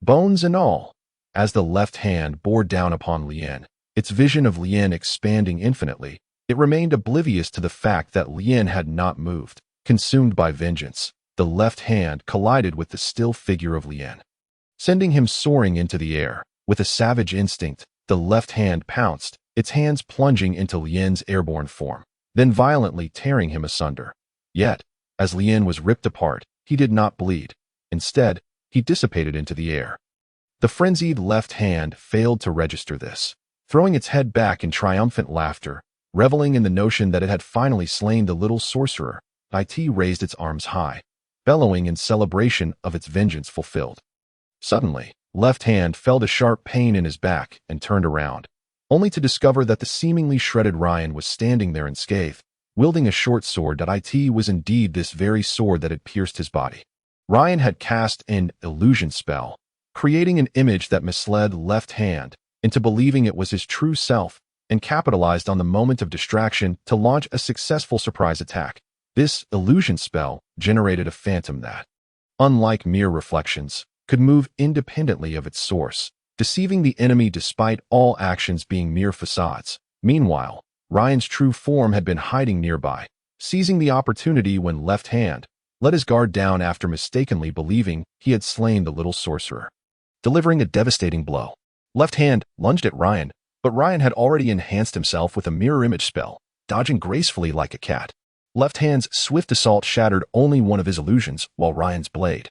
bones and all. As the left hand bore down upon Lien, its vision of Lien expanding infinitely, it remained oblivious to the fact that Lien had not moved. Consumed by vengeance, the left hand collided with the still figure of Lien, sending him soaring into the air. With a savage instinct, the left hand pounced, its hands plunging into Lien's airborne form, then violently tearing him asunder. Yet, as Lien was ripped apart, he did not bleed. Instead, he dissipated into the air. The frenzied left hand failed to register this, throwing its head back in triumphant laughter, reveling in the notion that it had finally slain the little sorcerer. It raised its arms high, bellowing in celebration of its vengeance fulfilled. Suddenly, left hand felt a sharp pain in his back and turned around, only to discover that the seemingly shredded Ryan was standing there unscathed, wielding a short sword. It was indeed this very sword that had pierced his body. Ryan had cast an illusion spell, creating an image that misled left hand into believing it was his true self, and capitalized on the moment of distraction to launch a successful surprise attack. This illusion spell generated a phantom that, unlike mere reflections, could move independently of its source, deceiving the enemy despite all actions being mere facades. Meanwhile, Ryan's true form had been hiding nearby, seizing the opportunity when left hand let his guard down after mistakenly believing he had slain the little sorcerer. Delivering a devastating blow, left hand lunged at Ryan, but Ryan had already enhanced himself with a mirror image spell, dodging gracefully like a cat. Left hand's swift assault shattered only one of his illusions, while Ryan's blade,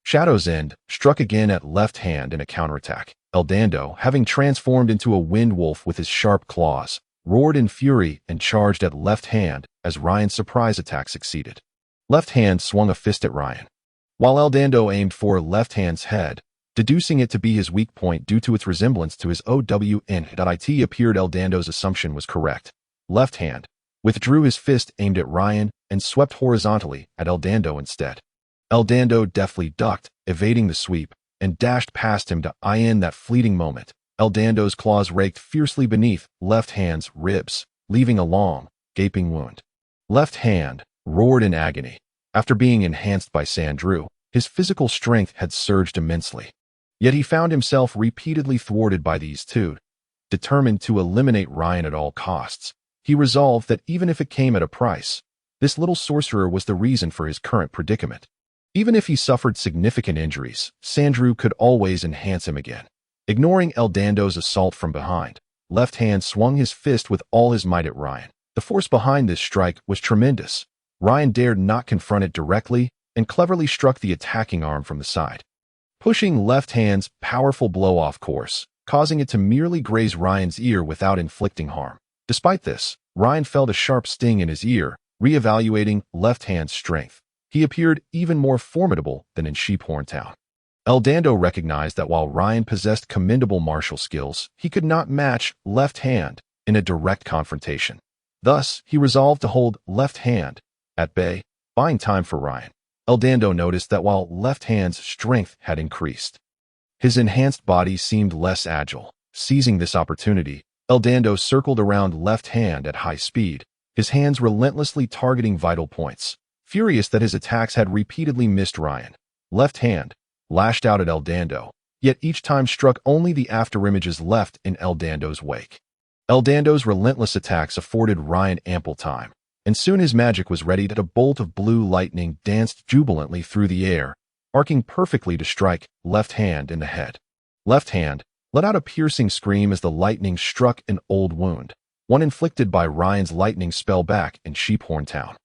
Shadow's End, struck again at left hand in a counterattack. Eldando, having transformed into a wind wolf with his sharp claws, roared in fury and charged at left hand as Ryan's surprise attack succeeded. Left hand swung a fist at Ryan, while Eldando aimed for left hand's head, deducing it to be his weak point due to its resemblance to his OWN. It appeared Eldando's assumption was correct. Left hand withdrew his fist aimed at Ryan and swept horizontally at Eldando instead. Eldando deftly ducked, evading the sweep, and dashed past him to in that fleeting moment. Eldando's claws raked fiercely beneath left hand's ribs, leaving a long, gaping wound. Left hand roared in agony. After being enhanced by Sandrew, his physical strength had surged immensely. Yet he found himself repeatedly thwarted by these two. Determined to eliminate Ryan at all costs, he resolved that even if it came at a price, this little sorcerer was the reason for his current predicament. Even if he suffered significant injuries, Sandrew could always enhance him again. Ignoring Eldando's assault from behind, left hand swung his fist with all his might at Ryan. The force behind this strike was tremendous. Ryan dared not confront it directly and cleverly struck the attacking arm from the side, pushing left hand's powerful blow off course, causing it to merely graze Ryan's ear without inflicting harm. Despite this, Ryan felt a sharp sting in his ear, re-evaluating left hand's strength. He appeared even more formidable than in Sheephorn Town. Eldando recognized that while Ryan possessed commendable martial skills, he could not match left hand in a direct confrontation. Thus, he resolved to hold left hand at bay, buying time for Ryan. Eldando noticed that while left hand's strength had increased, his enhanced body seemed less agile. Seizing this opportunity, Eldando circled around left hand at high speed, his hands relentlessly targeting vital points. Furious that his attacks had repeatedly missed Ryan, left hand lashed out at Eldando, yet each time struck only the afterimages left in Eldando's wake. Eldando's relentless attacks afforded Ryan ample time, and soon his magic was ready. A bolt of blue lightning danced jubilantly through the air, arcing perfectly to strike left hand in the head. Left hand let out a piercing scream as the lightning struck an old wound, one inflicted by Ryan's lightning spell back in Sheephorn Town.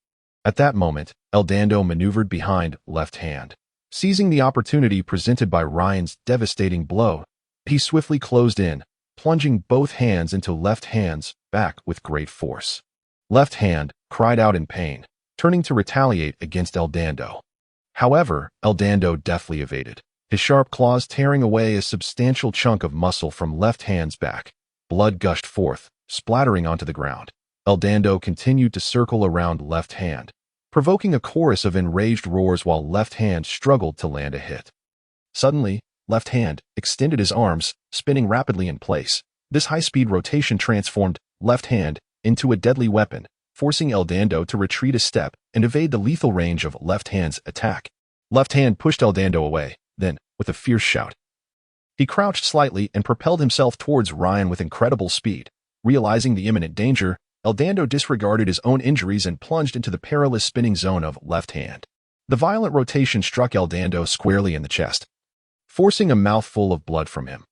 At that moment, Eldando maneuvered behind left hand. Seizing the opportunity presented by Ryan's devastating blow, he swiftly closed in, plunging both hands into left hand's back with great force. Left hand cried out in pain, turning to retaliate against Eldando. However, Eldando deftly evaded, his sharp claws tearing away a substantial chunk of muscle from left hand's back. Blood gushed forth, splattering onto the ground. Eldando continued to circle around left hand, provoking a chorus of enraged roars while left hand struggled to land a hit. Suddenly, left hand extended his arms, spinning rapidly in place. This high-speed rotation transformed left hand into a deadly weapon, forcing Eldando to retreat a step and evade the lethal range of left hand's attack. Left hand pushed Eldando away, then, with a fierce shout, he crouched slightly and propelled himself towards Ryan with incredible speed. Realizing the imminent danger, Eldando disregarded his own injuries and plunged into the perilous spinning zone of left hand. The violent rotation struck Eldando squarely in the chest, forcing a mouthful of blood from him.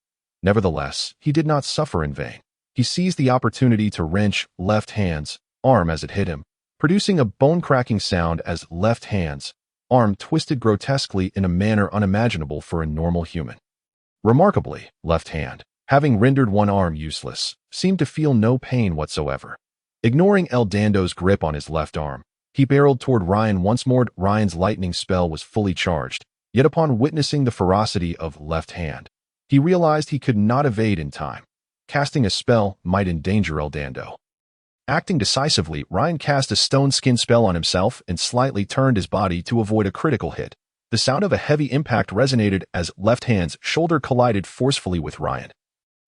Nevertheless, he did not suffer in vain. He seized the opportunity to wrench left hand's arm as it hit him, producing a bone-cracking sound as left hand's arm twisted grotesquely in a manner unimaginable for a normal human. Remarkably, left hand, having rendered one arm useless, seemed to feel no pain whatsoever. Ignoring Eldando's grip on his left arm, he barreled toward Ryan once more. Ryan's lightning spell was fully charged, yet upon witnessing the ferocity of left hand, he realized he could not evade in time. Casting a spell might endanger Eldando. Acting decisively, Ryan cast a stone skin spell on himself and slightly turned his body to avoid a critical hit. The sound of a heavy impact resonated as left hand's shoulder collided forcefully with Ryan,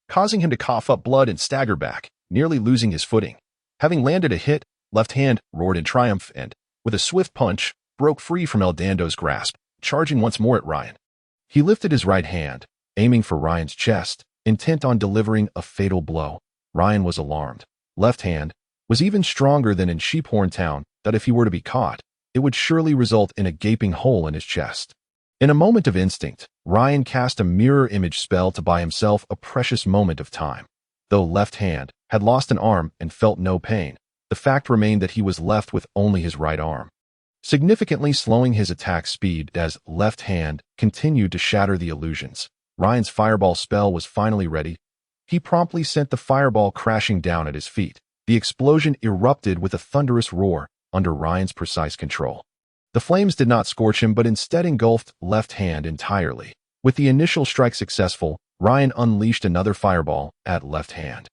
causing him to cough up blood and stagger back, nearly losing his footing. Having landed a hit, left hand roared in triumph and, with a swift punch, broke free from Eldando's grasp, charging once more at Ryan. He lifted his right hand, aiming for Ryan's chest, intent on delivering a fatal blow. Ryan was alarmed. Left hand was even stronger than in Sheephorn Town, that if he were to be caught, it would surely result in a gaping hole in his chest. In a moment of instinct, Ryan cast a mirror image spell to buy himself a precious moment of time. Though left hand had lost an arm and felt no pain, the fact remained that he was left with only his right arm, significantly slowing his attack speed as left hand continued to shatter the illusions. Ryan's fireball spell was finally ready. He promptly sent the fireball crashing down at his feet. The explosion erupted with a thunderous roar under Ryan's precise control. The flames did not scorch him but instead engulfed left hand entirely. With the initial strike successful, Ryan unleashed another fireball at left hand.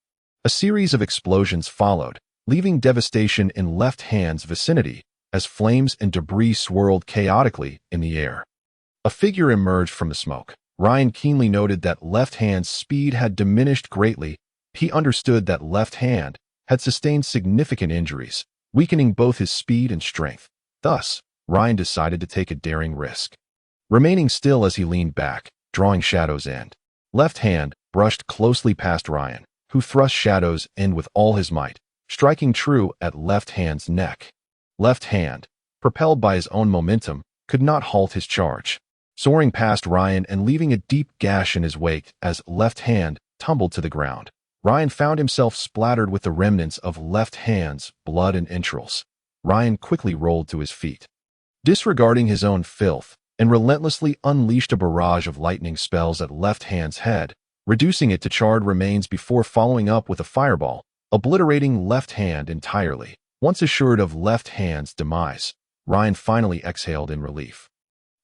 A series of explosions followed, leaving devastation in left hand's vicinity as flames and debris swirled chaotically in the air. A figure emerged from the smoke. Ryan keenly noted that left hand's speed had diminished greatly. He understood that left hand had sustained significant injuries, weakening both his speed and strength. Thus, Ryan decided to take a daring risk. Remaining still as he leaned back, drawing Shadow's end, left hand brushed closely past Ryan, who thrust Shadow's end with all his might, striking true at left hand's neck. Left hand, propelled by his own momentum, could not halt his charge, soaring past Ryan and leaving a deep gash in his wake as left hand tumbled to the ground. Ryan found himself splattered with the remnants of left hand's blood and entrails. Ryan quickly rolled to his feet, disregarding his own filth, and relentlessly unleashed a barrage of lightning spells at left hand's head, reducing it to charred remains before following up with a fireball, obliterating left hand entirely. Once assured of left hand's demise, Ryan finally exhaled in relief,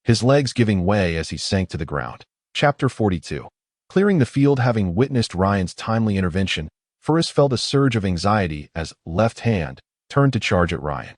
his legs giving way as he sank to the ground. Chapter 42. Clearing the field. Having witnessed Ryan's timely intervention, Ferris felt a surge of anxiety as left hand turned to charge at Ryan.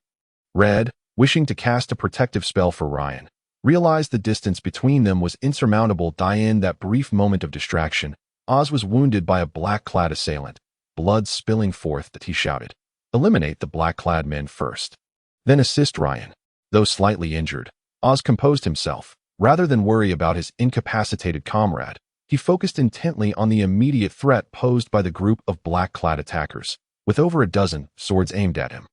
Red, wishing to cast a protective spell for Ryan, realized the distance between them was insurmountable. In that brief moment of distraction, Oz was wounded by a black-clad assailant, blood spilling forth that he shouted, "Eliminate the black-clad men first, then assist Ryan." Though slightly injured, Oz composed himself. Rather than worry about his incapacitated comrade, he focused intently on the immediate threat posed by the group of black-clad attackers, with over a dozen swords aimed at him.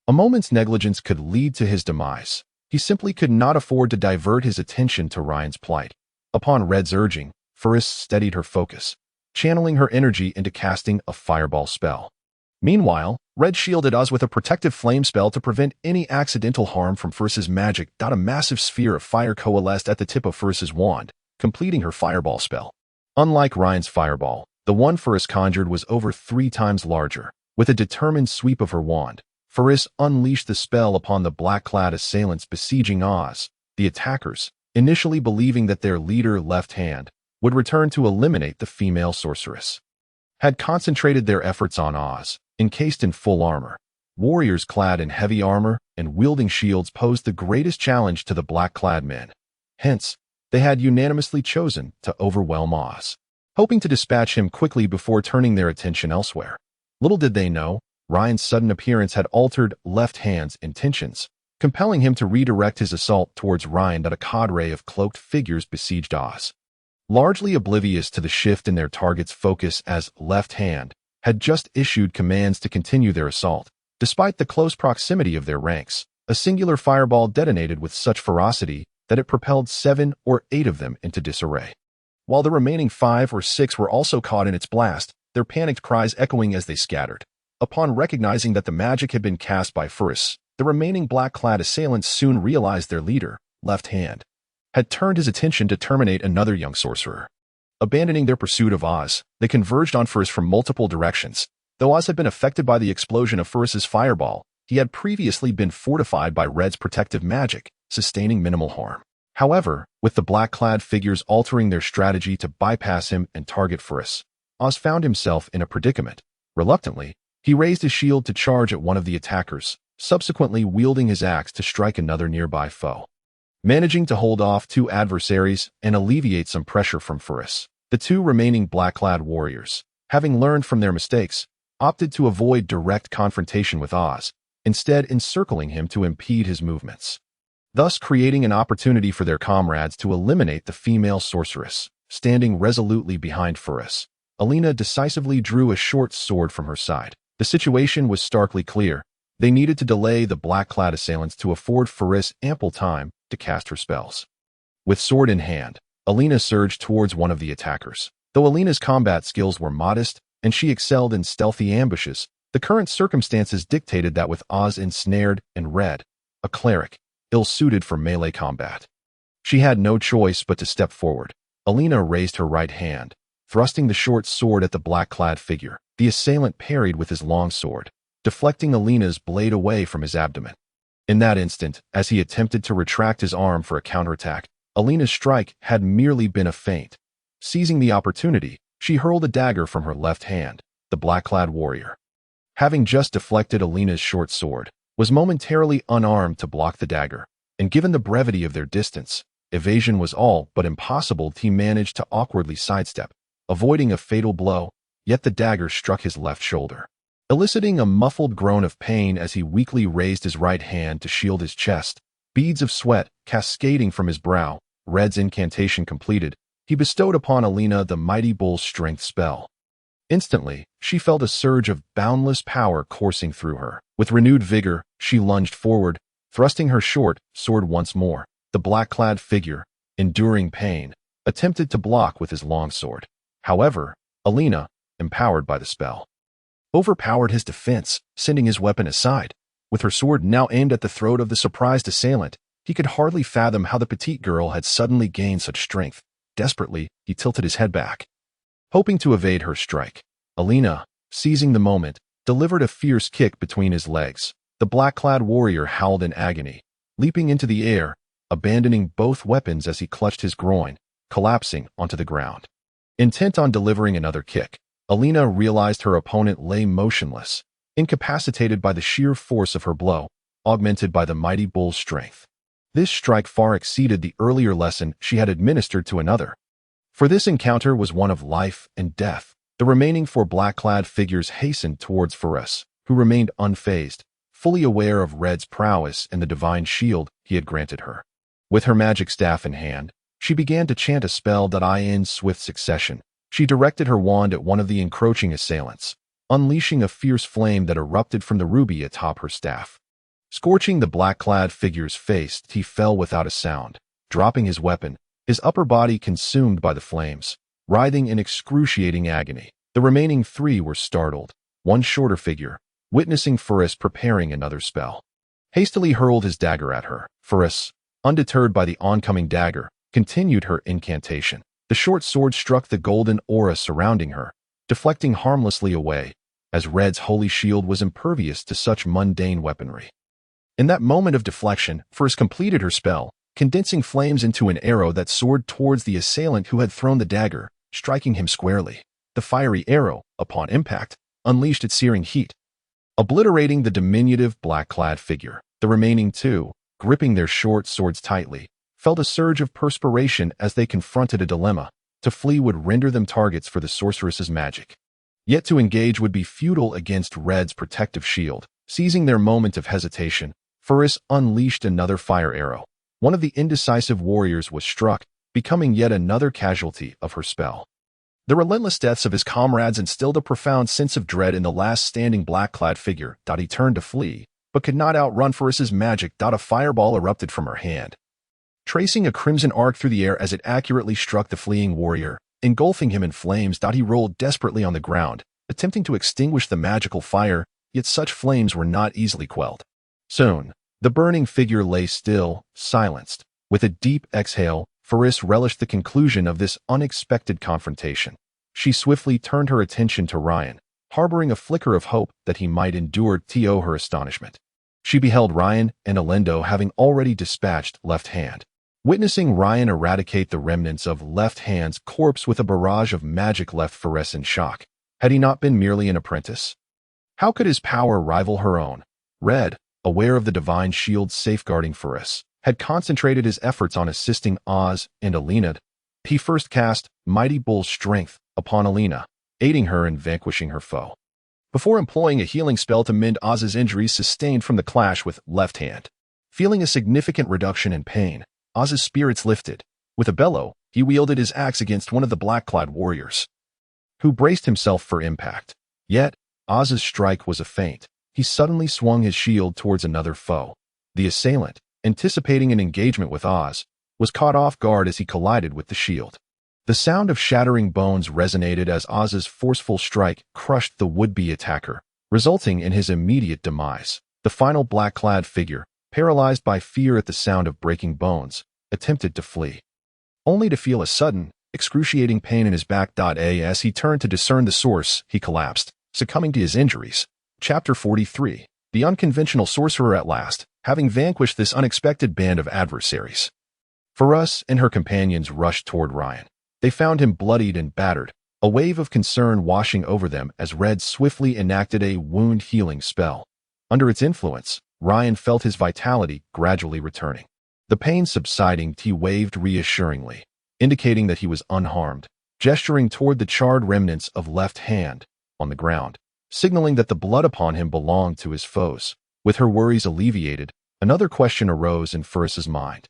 A moment's negligence could lead to his demise. He simply could not afford to divert his attention to Ryan's plight. Upon Red's urging, Ferris steadied her focus, channeling her energy into casting a fireball spell. Meanwhile, Red shielded Oz with a protective flame spell to prevent any accidental harm from Ferris's magic. A massive sphere of fire coalesced at the tip of Ferris's wand, completing her fireball spell. Unlike Ryan's fireball, the one Ferris conjured was over 3 times larger. With a determined sweep of her wand, Ferris unleashed the spell upon the black-clad assailants besieging Oz. The attackers, initially believing that their leader Left Hand would return to eliminate the female sorceress, had concentrated their efforts on Oz, encased in full armor. Warriors clad in heavy armor and wielding shields posed the greatest challenge to the black-clad men. Hence, they had unanimously chosen to overwhelm Oz, hoping to dispatch him quickly before turning their attention elsewhere. Little did they know, Ryan's sudden appearance had altered Left Hand's intentions, compelling him to redirect his assault towards Ryan that a cadre of cloaked figures besieged Oz. Largely oblivious to the shift in their target's focus as Left Hand had just issued commands to continue their assault. Despite the close proximity of their ranks, a singular fireball detonated with such ferocity that it propelled 7 or 8 of them into disarray. While the remaining 5 or 6 were also caught in its blast, their panicked cries echoing as they scattered. Upon recognizing that the magic had been cast by Furus, the remaining black-clad assailants soon realized their leader, Left Hand, had turned his attention to terminate another young sorcerer. Abandoning their pursuit of Oz, they converged on Furus from multiple directions. Though Oz had been affected by the explosion of Furus's fireball, he had previously been fortified by Red's protective magic, sustaining minimal harm. However, with the black-clad figures altering their strategy to bypass him and target Furus, Oz found himself in a predicament. Reluctantly, he raised his shield to charge at one of the attackers, subsequently wielding his axe to strike another nearby foe. Managing to hold off 2 adversaries and alleviate some pressure from Furus, the 2 remaining black-clad warriors, having learned from their mistakes, opted to avoid direct confrontation with Oz, instead encircling him to impede his movements, thus creating an opportunity for their comrades to eliminate the female sorceress. Standing resolutely behind Furus, Alina decisively drew a short sword from her side. The situation was starkly clear. They needed to delay the black-clad assailants to afford Furus ample time to cast her spells. With sword in hand, Alina surged towards one of the attackers. Though Alina's combat skills were modest, and she excelled in stealthy ambushes, the current circumstances dictated that with Oz ensnared and Red, a cleric, ill-suited for melee combat, she had no choice but to step forward. Alina raised her right hand, thrusting the short sword at the black-clad figure. The assailant parried with his long sword, deflecting Alina's blade away from his abdomen. In that instant, as he attempted to retract his arm for a counterattack, Alina's strike had merely been a feint. Seizing the opportunity, she hurled a dagger from her left hand. The black-clad warrior, having just deflected Alina's short sword, was momentarily unarmed to block the dagger, and given the brevity of their distance, evasion was all but impossible. He managed to awkwardly sidestep, avoiding a fatal blow, yet the dagger struck his left shoulder, eliciting a muffled groan of pain as he weakly raised his right hand to shield his chest. Beads of sweat cascading from his brow, Red's incantation completed, he bestowed upon Alina the mighty bull's strength spell. Instantly, she felt a surge of boundless power coursing through her. With renewed vigor, she lunged forward, thrusting her short sword once more. The black-clad figure, enduring pain, attempted to block with his long sword. However, Alina, empowered by the spell, overpowered his defense, sending his weapon aside. With her sword now aimed at the throat of the surprised assailant, he could hardly fathom how the petite girl had suddenly gained such strength. Desperately, he tilted his head back, hoping to evade her strike. Alina, seizing the moment, delivered a fierce kick between his legs. The black-clad warrior howled in agony, leaping into the air, abandoning both weapons as he clutched his groin, collapsing onto the ground. Intent on delivering another kick, Alina realized her opponent lay motionless, incapacitated by the sheer force of her blow, augmented by the mighty bull's strength. This strike far exceeded the earlier lesson she had administered to another. For this encounter was one of life and death. The remaining 4 black-clad figures hastened towards Furus, who remained unfazed, fully aware of Red's prowess and the divine shield he had granted her. With her magic staff in hand, she began to chant a spell that in swift succession. She directed her wand at one of the encroaching assailants, unleashing a fierce flame that erupted from the ruby atop her staff. Scorching the black-clad figure's face, he fell without a sound, dropping his weapon, his upper body consumed by the flames, writhing in excruciating agony. The remaining 3 were startled. One shorter figure, witnessing Furus preparing another spell, hastily hurled his dagger at her. Furus, undeterred by the oncoming dagger, continued her incantation. The short sword struck the golden aura surrounding her, deflecting harmlessly away, as Red's holy shield was impervious to such mundane weaponry. In that moment of deflection, Furus completed her spell, condensing flames into an arrow that soared towards the assailant who had thrown the dagger, striking him squarely. The fiery arrow, upon impact, unleashed its searing heat, obliterating the diminutive black-clad figure. The remaining two, gripping their short swords tightly, felt a surge of perspiration as they confronted a dilemma. To flee would render them targets for the sorceress's magic. Yet to engage would be futile against Red's protective shield. Seizing their moment of hesitation, Faris unleashed another fire arrow. One of the indecisive warriors was struck, becoming yet another casualty of her spell. The relentless deaths of his comrades instilled a profound sense of dread in the last standing black-clad figure. He turned to flee, but could not outrun Faris's magic. A fireball erupted from her hand, tracing a crimson arc through the air as it accurately struck the fleeing warrior, engulfing him in flames. He rolled desperately on the ground, attempting to extinguish the magical fire, yet such flames were not easily quelled. Soon, the burning figure lay still, silenced. With a deep exhale, Faris relished the conclusion of this unexpected confrontation. She swiftly turned her attention to Ryan, harboring a flicker of hope that he might endure to her astonishment. She beheld Ryan and Elendo having already dispatched Left Hand. Witnessing Ryan eradicate the remnants of Left Hand's corpse with a barrage of magic left Faris in shock. Had he not been merely an apprentice? How could his power rival her own? Red, aware of the divine shield safeguarding Faris, had concentrated his efforts on assisting Oz and Alina. He first cast Mighty Bull's Strength upon Alina, aiding her in vanquishing her foe, before employing a healing spell to mend Oz's injuries sustained from the clash with Left Hand. Feeling a significant reduction in pain, Oz's spirits lifted. With a bellow, he wielded his axe against one of the black-clad warriors, who braced himself for impact. Yet, Oz's strike was a feint. He suddenly swung his shield towards another foe. The assailant, anticipating an engagement with Oz, was caught off guard as he collided with the shield. The sound of shattering bones resonated as Oz's forceful strike crushed the would-be attacker, resulting in his immediate demise. The final black-clad figure, paralyzed by fear at the sound of breaking bones, attempted to flee, only to feel a sudden, excruciating pain in his back. As he turned to discern the source, he collapsed, succumbing to his injuries. Chapter 43. The unconventional sorcerer at last, having vanquished this unexpected band of adversaries. Faris and her companions rushed toward Ryan. They found him bloodied and battered, a wave of concern washing over them as Red swiftly enacted a wound-healing spell. Under its influence, Ryan felt his vitality gradually returning. The pain subsiding, he waved reassuringly, indicating that he was unharmed, gesturing toward the charred remnants of Left Hand on the ground, signaling that the blood upon him belonged to his foes. With her worries alleviated, another question arose in Faris's mind.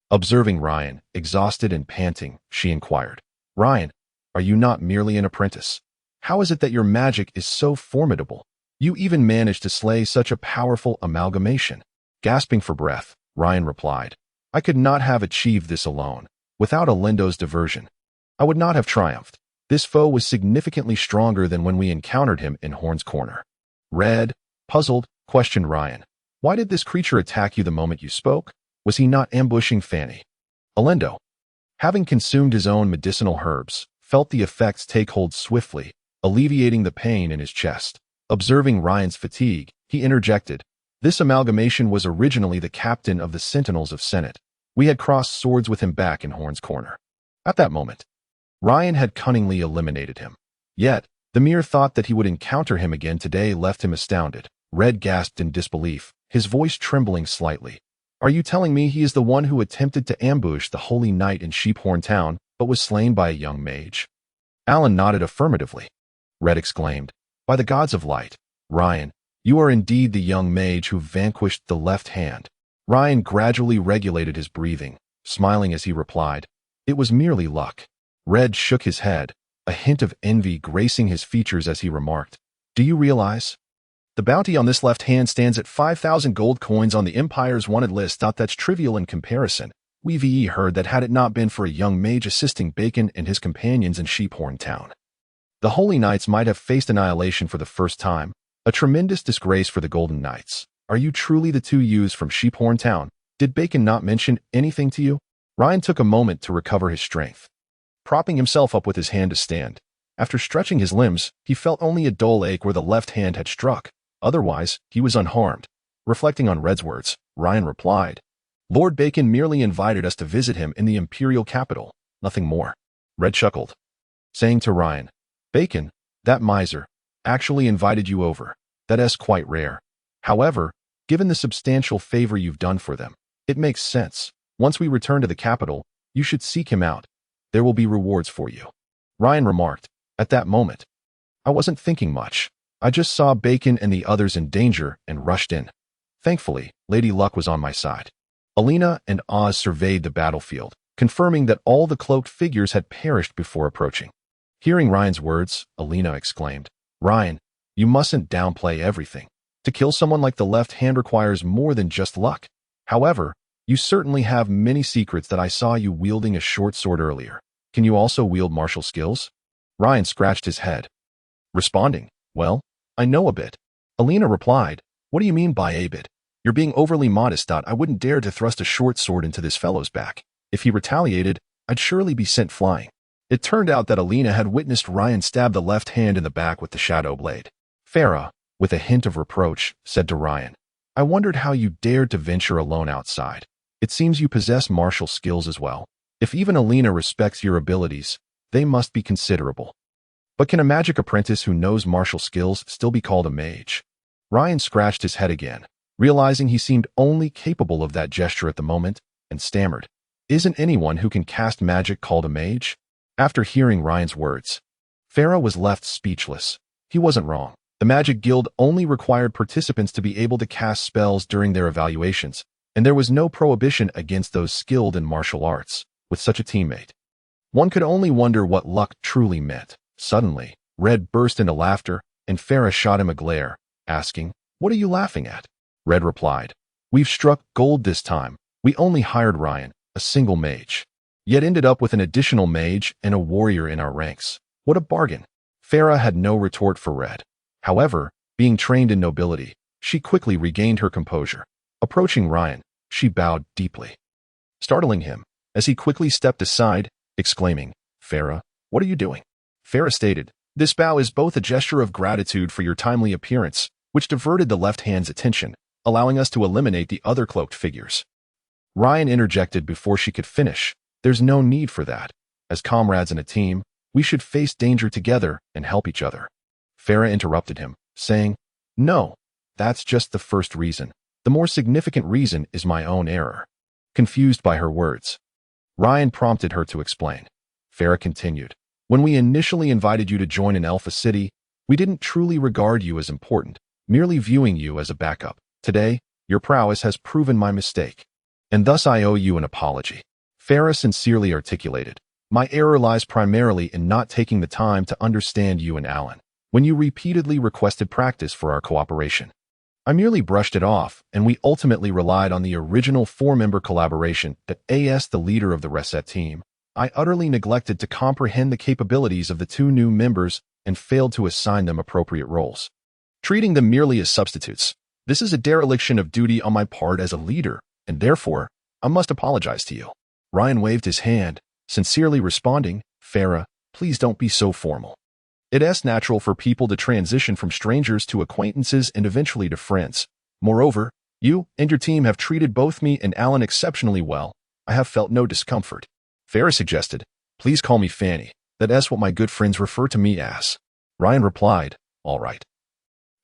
Observing Ryan, exhausted and panting, she inquired, "Ryan, are you not merely an apprentice? How is it that your magic is so formidable? You even managed to slay such a powerful amalgamation." Gasping for breath, Ryan replied, "I could not have achieved this alone. Without Elendo's diversion, I would not have triumphed. This foe was significantly stronger than when we encountered him in Horn's Corner." Red, puzzled, questioned Ryan, "Why did this creature attack you the moment you spoke? Was he not ambushing Fanny?" Elendo, having consumed his own medicinal herbs, felt the effects take hold swiftly, alleviating the pain in his chest. Observing Ryan's fatigue, he interjected, "This amalgamation was originally the captain of the Sentinels of Senate. We had crossed swords with him back in Horn's Corner." At that moment, Ryan had cunningly eliminated him. Yet, the mere thought that he would encounter him again today left him astounded. Red gasped in disbelief, his voice trembling slightly. "Are you telling me he is the one who attempted to ambush the Holy Knight in Sheephorn Town, but was slain by a young mage?" Alan nodded affirmatively. Red exclaimed, "By the gods of light, Ryan, you are indeed the young mage who vanquished the Left Hand." Ryan gradually regulated his breathing, smiling as he replied, "It was merely luck." Red shook his head, a hint of envy gracing his features as he remarked, "Do you realize? The bounty on this Left Hand stands at 5,000 gold coins on the Empire's wanted list. That's trivial in comparison. We've heard that had it not been for a young mage assisting Bacon and his companions in Sheephorn Town, the Holy Knights might have faced annihilation for the first time, a tremendous disgrace for the Golden Knights. Are you truly the two youths from Sheephorn Town? Did Bacon not mention anything to you?" Ryan took a moment to recover his strength, propping himself up with his hand to stand. After stretching his limbs, he felt only a dull ache where the left hand had struck. Otherwise, he was unharmed. Reflecting on Red's words, Ryan replied, Lord Bacon merely invited us to visit him in the imperial capital, nothing more. Red chuckled, saying to Ryan, Bacon, that miser, actually invited you over. That's quite rare. However, given the substantial favor you've done for them, it makes sense. Once we return to the capital, you should seek him out. There will be rewards for you. Ryan remarked. At that moment, I wasn't thinking much. I just saw Bacon and the others in danger and rushed in. Thankfully, Lady Luck was on my side. Alina and Oz surveyed the battlefield, confirming that all the cloaked figures had perished before approaching. Hearing Ryan's words, Alina exclaimed, Ryan, you mustn't downplay everything. To kill someone like the left hand requires more than just luck. However, you certainly have many secrets that I saw you wielding a short sword earlier. Can you also wield martial skills? Ryan scratched his head, responding, well, I know a bit. Alina replied, what do you mean by a bit? You're being overly modest. I wouldn't dare to thrust a short sword into this fellow's back. If he retaliated, I'd surely be sent flying. It turned out that Alina had witnessed Ryan stab the left hand in the back with the shadow blade. Farah, with a hint of reproach, said to Ryan, I wondered how you dared to venture alone outside. It seems you possess martial skills as well. If even Alina respects your abilities, they must be considerable. But can a magic apprentice who knows martial skills still be called a mage? Ryan scratched his head again, realizing he seemed only capable of that gesture at the moment, and stammered, Isn't anyone who can cast magic called a mage? After hearing Ryan's words, Farah was left speechless. He wasn't wrong. The Magic Guild only required participants to be able to cast spells during their evaluations, and there was no prohibition against those skilled in martial arts, with such a teammate. One could only wonder what luck truly meant. Suddenly, Red burst into laughter, and Farah shot him a glare, asking, What are you laughing at? Red replied, We've struck gold this time. We only hired Ryan, a single mage, yet ended up with an additional mage and a warrior in our ranks. What a bargain. Farah had no retort for Red. However, being trained in nobility, she quickly regained her composure. Approaching Ryan, she bowed deeply, startling him as he quickly stepped aside, exclaiming, Farah, what are you doing? Farah stated, This bow is both a gesture of gratitude for your timely appearance, which diverted the left hand's attention, allowing us to eliminate the other cloaked figures. Ryan interjected before she could finish, There's no need for that. As comrades in a team, we should face danger together and help each other. Farah interrupted him, saying, No, that's just the first reason. The more significant reason is my own error. Confused by her words, Ryan prompted her to explain. Farah continued, When we initially invited you to join in Alpha City, we didn't truly regard you as important, merely viewing you as a backup. Today, your prowess has proven my mistake, and thus I owe you an apology. Farah sincerely articulated, My error lies primarily in not taking the time to understand you and Alan when you repeatedly requested practice for our cooperation. I merely brushed it off, and we ultimately relied on the original four-member collaboration that AS the leader of the Reset team. I utterly neglected to comprehend the capabilities of the two new members and failed to assign them appropriate roles, treating them merely as substitutes. This is a dereliction of duty on my part as a leader, and therefore, I must apologize to you. Ryan waved his hand, sincerely responding, Farah, please don't be so formal. It's natural for people to transition from strangers to acquaintances and eventually to friends. Moreover, you and your team have treated both me and Alan exceptionally well. I have felt no discomfort. Farah suggested, Please call me Fanny. That's what my good friends refer to me as. Ryan replied, All right.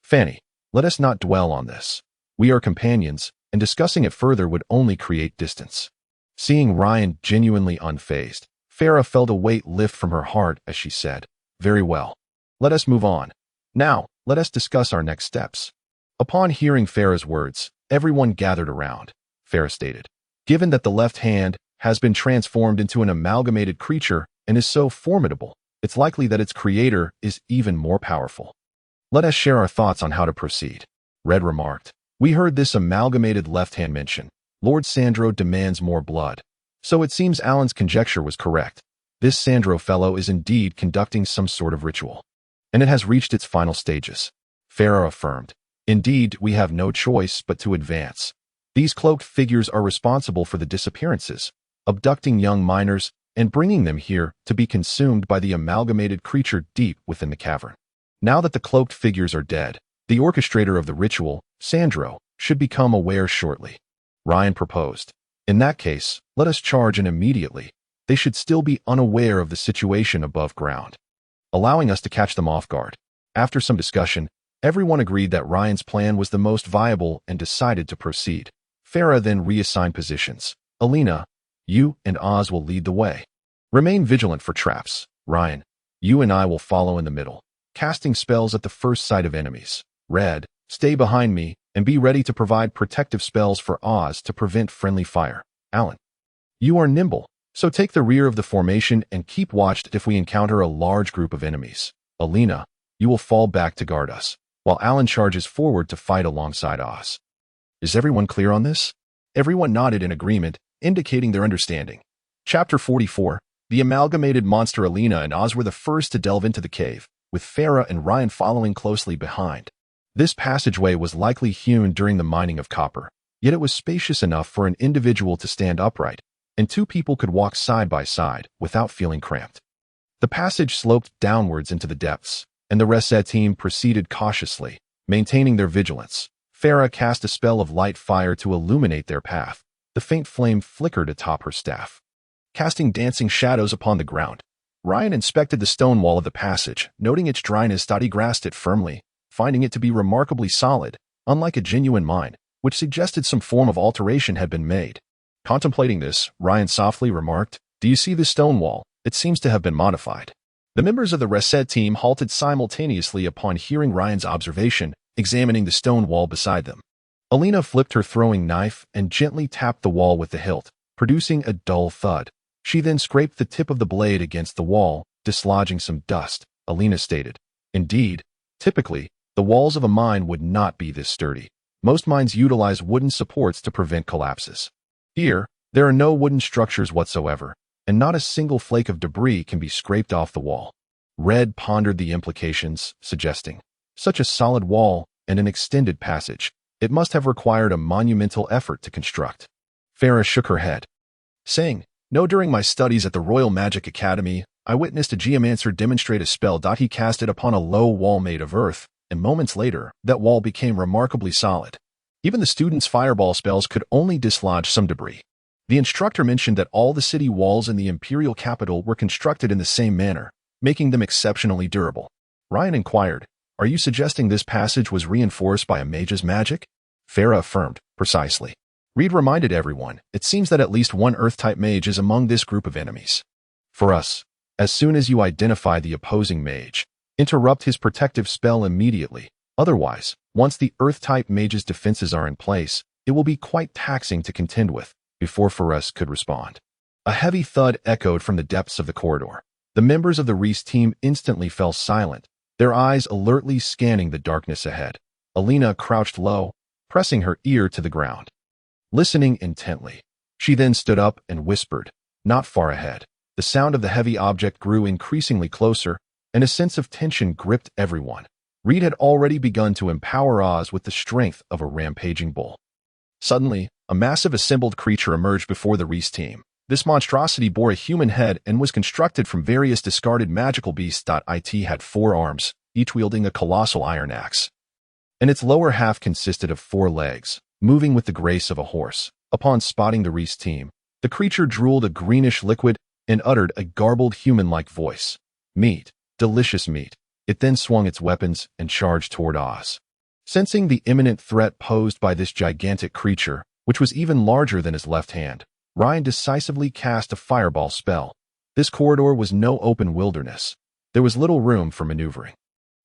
Fanny, let us not dwell on this. We are companions, and discussing it further would only create distance. Seeing Ryan genuinely unfazed, Farah felt a weight lift from her heart as she said, Very well. Let us move on. Now, let us discuss our next steps. Upon hearing Farah's words, everyone gathered around. Farah stated, Given that the left hand has been transformed into an amalgamated creature and is so formidable, it's likely that its creator is even more powerful. Let us share our thoughts on how to proceed. Red remarked, We heard this amalgamated left hand mention. Lord Sandro demands more blood. So it seems Alan's conjecture was correct. This Sandro fellow is indeed conducting some sort of ritual, and it has reached its final stages. Farah affirmed, Indeed, we have no choice but to advance. These cloaked figures are responsible for the disappearances, abducting young miners and bringing them here to be consumed by the amalgamated creature deep within the cavern. Now that the cloaked figures are dead, the orchestrator of the ritual, Sandro, should become aware shortly. Ryan proposed, In that case, let us charge, and immediately. They should still be unaware of the situation above ground, allowing us to catch them off guard. After some discussion, everyone agreed that Ryan's plan was the most viable and decided to proceed. Farah then reassigned positions. Alina, you and Oz will lead the way. Remain vigilant for traps. Ryan, you and I will follow in the middle, casting spells at the first sight of enemies. Red, stay behind me and be ready to provide protective spells for Oz to prevent friendly fire. Alan, you are nimble, so take the rear of the formation and keep watch if we encounter a large group of enemies. Alina, you will fall back to guard us, while Alan charges forward to fight alongside Oz. Is everyone clear on this? Everyone nodded in agreement, indicating their understanding. Chapter 44. The amalgamated monster. Alina and Oz were the first to delve into the cave, with Farah and Ryan following closely behind. This passageway was likely hewn during the mining of copper, yet it was spacious enough for an individual to stand upright, and two people could walk side by side without feeling cramped. The passage sloped downwards into the depths, and the Reset team proceeded cautiously, maintaining their vigilance. Farah cast a spell of light fire to illuminate their path. The faint flame flickered atop her staff, casting dancing shadows upon the ground. Ryan inspected the stone wall of the passage, noting its dryness. He grasped it firmly, finding it to be remarkably solid, unlike a genuine mine, which suggested some form of alteration had been made. Contemplating this, Ryan softly remarked, "Do you see this stone wall? It seems to have been modified." The members of the Reset team halted simultaneously upon hearing Ryan's observation, examining the stone wall beside them. Alina flipped her throwing knife and gently tapped the wall with the hilt, producing a dull thud. She then scraped the tip of the blade against the wall, dislodging some dust. Alina stated, "Indeed, typically, the walls of a mine would not be this sturdy. Most mines utilize wooden supports to prevent collapses. Here, there are no wooden structures whatsoever, and not a single flake of debris can be scraped off the wall." Red pondered the implications, suggesting, "Such a solid wall and an extended passage. It must have required a monumental effort to construct." Farah shook her head, saying, "No, during my studies at the Royal Magic Academy, I witnessed a geomancer demonstrate a spell. He cast it upon a low wall made of earth, and moments later, that wall became remarkably solid. Even the students' fireball spells could only dislodge some debris." The instructor mentioned that all the city walls in the imperial capital were constructed in the same manner, making them exceptionally durable. Ryan inquired, "Are you suggesting this passage was reinforced by a mage's magic?" Farah affirmed, "Precisely." Reed reminded everyone, "It seems that at least one Earth-type mage is among this group of enemies. For us, as soon as you identify the opposing mage, interrupt his protective spell immediately. Otherwise, once the Earth-type mage's defenses are in place, it will be quite taxing to contend with." Before Fares could respond, a heavy thud echoed from the depths of the corridor. The members of the Reese team instantly fell silent, their eyes alertly scanning the darkness ahead. Alina crouched low, pressing her ear to the ground, listening intently. She then stood up and whispered, not far ahead. The sound of the heavy object grew increasingly closer, and a sense of tension gripped everyone. Reed had already begun to empower Oz with the strength of a rampaging bull. Suddenly, a massive assembled creature emerged before the Reese team. This monstrosity bore a human head and was constructed from various discarded magical beasts. It had 4 arms, each wielding a colossal iron axe, and its lower half consisted of 4 legs, moving with the grace of a horse. Upon spotting the Reese team, the creature drooled a greenish liquid and uttered a garbled human-like voice. "Meat, delicious meat." It then swung its weapons and charged toward Oz. Sensing the imminent threat posed by this gigantic creature, which was even larger than his left hand, Ryan decisively cast a fireball spell. This corridor was no open wilderness. There was little room for maneuvering.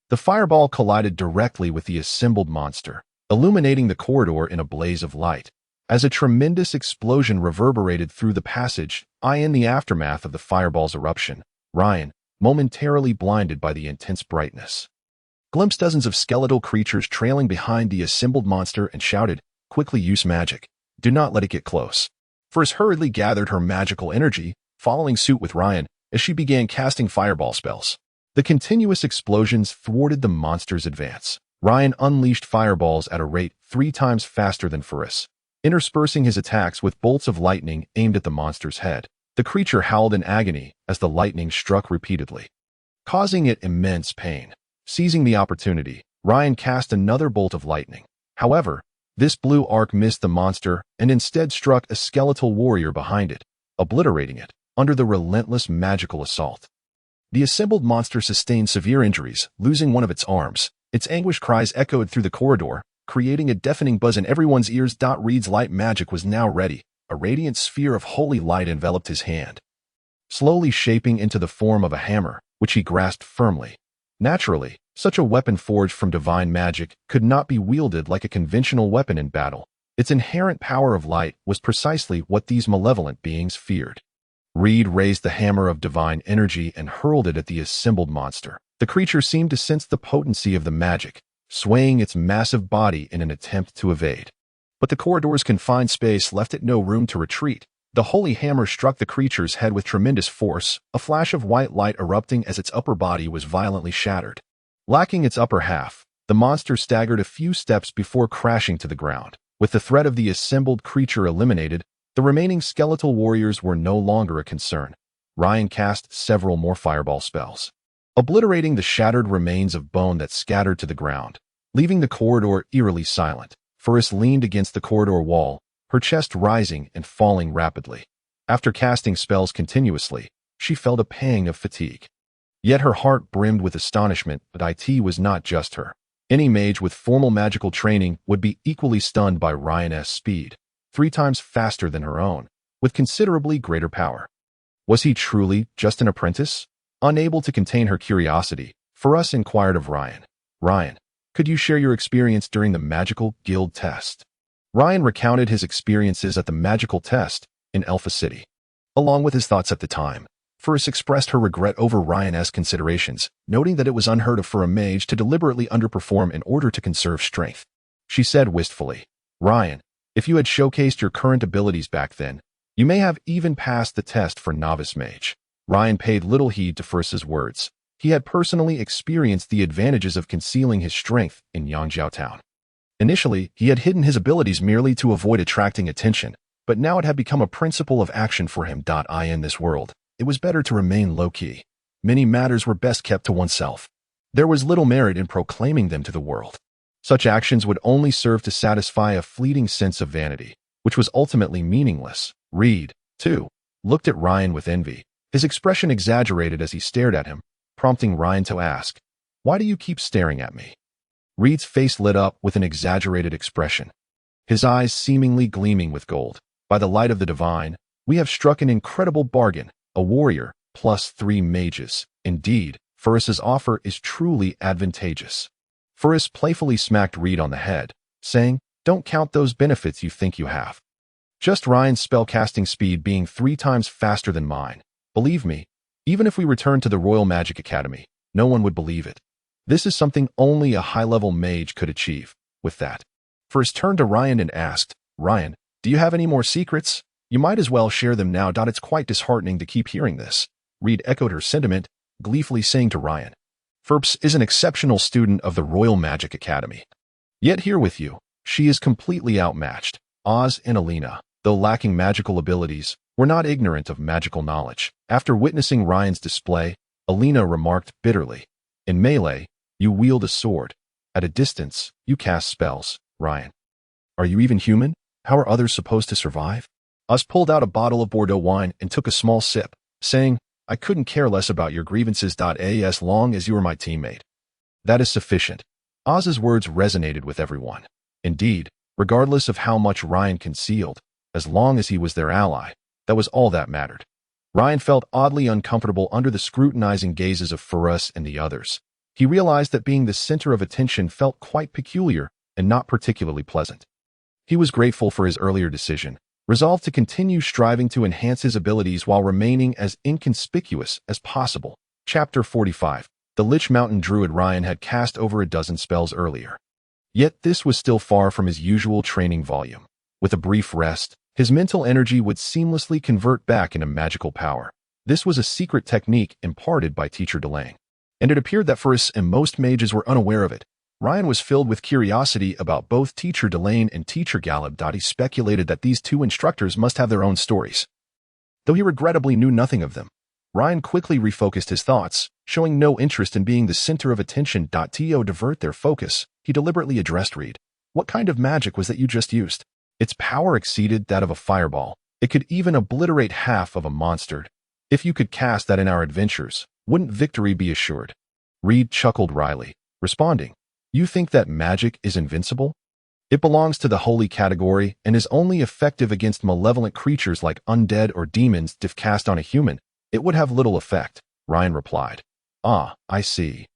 The fireball collided directly with the assembled monster, illuminating the corridor in a blaze of light. As a tremendous explosion reverberated through the passage, in the aftermath of the fireball's eruption, Ryan, momentarily blinded by the intense brightness, glimpsed dozens of skeletal creatures trailing behind the assembled monster and shouted, "Quickly use magic. Do not let it get close." Fares hurriedly gathered her magical energy, following suit with Ryan as she began casting fireball spells. The continuous explosions thwarted the monster's advance. Ryan unleashed fireballs at a rate 3 times faster than Fares, interspersing his attacks with bolts of lightning aimed at the monster's head. The creature howled in agony as the lightning struck repeatedly, causing it immense pain. Seizing the opportunity, Ryan cast another bolt of lightning. However, This blue arc missed the monster and instead struck a skeletal warrior behind it, obliterating it under the relentless magical assault. The assembled monster sustained severe injuries, losing one of its arms. Its anguished cries echoed through the corridor, creating a deafening buzz in everyone's ears. Reed's light magic was now ready. A radiant sphere of holy light enveloped his hand, slowly shaping into the form of a hammer, which he grasped firmly. Naturally, such a weapon forged from divine magic could not be wielded like a conventional weapon in battle. Its inherent power of light was precisely what these malevolent beings feared. Reed raised the hammer of divine energy and hurled it at the assembled monster. The creature seemed to sense the potency of the magic, swaying its massive body in an attempt to evade. But the corridor's confined space left it no room to retreat. The holy hammer struck the creature's head with tremendous force, a flash of white light erupting as its upper body was violently shattered. Lacking its upper half, the monster staggered a few steps before crashing to the ground. With the threat of the assembled creature eliminated, the remaining skeletal warriors were no longer a concern. Ryan cast several more fireball spells, obliterating the shattered remains of bone that scattered to the ground, leaving the corridor eerily silent. Ferris leaned against the corridor wall, her chest rising and falling rapidly. After casting spells continuously, she felt a pang of fatigue. Yet her heart brimmed with astonishment that it was not just her. Any mage with formal magical training would be equally stunned by Ryan's speed, 3 times faster than her own, with considerably greater power. Was he truly just an apprentice? Unable to contain her curiosity, Ferris inquired of Ryan. Ryan, could you share your experience during the magical guild test? Ryan recounted his experiences at the magical test in Alpha City. Along with his thoughts at the time, Ferris expressed her regret over Ryan's considerations, noting that it was unheard of for a mage to deliberately underperform in order to conserve strength. She said wistfully, Ryan, if you had showcased your current abilities back then, you may have even passed the test for novice mage. Ryan paid little heed to Ferris's words. He had personally experienced the advantages of concealing his strength in Yangzhou Town. Initially, he had hidden his abilities merely to avoid attracting attention, but now it had become a principle of action for him. In this world, it was better to remain low-key. Many matters were best kept to oneself. There was little merit in proclaiming them to the world. Such actions would only serve to satisfy a fleeting sense of vanity, which was ultimately meaningless. Reed, too, looked at Ryan with envy. His expression exaggerated as he stared at him, prompting Ryan to ask, Why do you keep staring at me? Reed's face lit up with an exaggerated expression, his eyes seemingly gleaming with gold. By the light of the divine, we have struck an incredible bargain, a warrior, plus 3 mages. Indeed, Ferris's offer is truly advantageous. Ferris playfully smacked Reed on the head, saying, Don't count those benefits you think you have. Just Ryan's spellcasting speed being 3 times faster than mine. Believe me, even if we return to the Royal Magic Academy, no one would believe it. This is something only a high-level mage could achieve. With that, Ferris turned to Ryan and asked, Ryan, do you have any more secrets? You might as well share them now. It's quite disheartening to keep hearing this. Reed echoed her sentiment, gleefully saying to Ryan, Ferps is an exceptional student of the Royal Magic Academy. Yet here with you, she is completely outmatched. Oz and Alina, though lacking magical abilities, were not ignorant of magical knowledge. After witnessing Ryan's display, Alina remarked bitterly, In melee, you wield a sword. At a distance, you cast spells. Ryan, are you even human? How are others supposed to survive? Oz pulled out a bottle of Bordeaux wine and took a small sip, saying, I couldn't care less about your grievances. As long as you are my teammate. That is sufficient. Oz's words resonated with everyone. Indeed, regardless of how much Ryan concealed, as long as he was their ally, that was all that mattered. Ryan felt oddly uncomfortable under the scrutinizing gazes of Ferris and the others. He realized that being the center of attention felt quite peculiar and not particularly pleasant. He was grateful for his earlier decision, resolved to continue striving to enhance his abilities while remaining as inconspicuous as possible. Chapter 45. The Lich Mountain Druid. Ryan had cast over a dozen spells earlier. Yet this was still far from his usual training volume. With a brief rest, his mental energy would seamlessly convert back into magical power. This was a secret technique imparted by Teacher Delane, and it appeared that Ferris and most mages were unaware of it. Ryan was filled with curiosity about both Teacher Delane and Teacher Gallup. He speculated that these 2 instructors must have their own stories. Though he regrettably knew nothing of them, Ryan quickly refocused his thoughts, showing no interest in being the center of attention. To divert their focus, he deliberately addressed Reed. What kind of magic was that you just used? Its power exceeded that of a fireball. It could even obliterate half of a monster. If you could cast that in our adventures, wouldn't victory be assured? Reed chuckled wryly, responding, You think that magic is invincible? It belongs to the holy category and is only effective against malevolent creatures like undead or demons. If cast on a human, it would have little effect, Ryan replied. Ah, I see.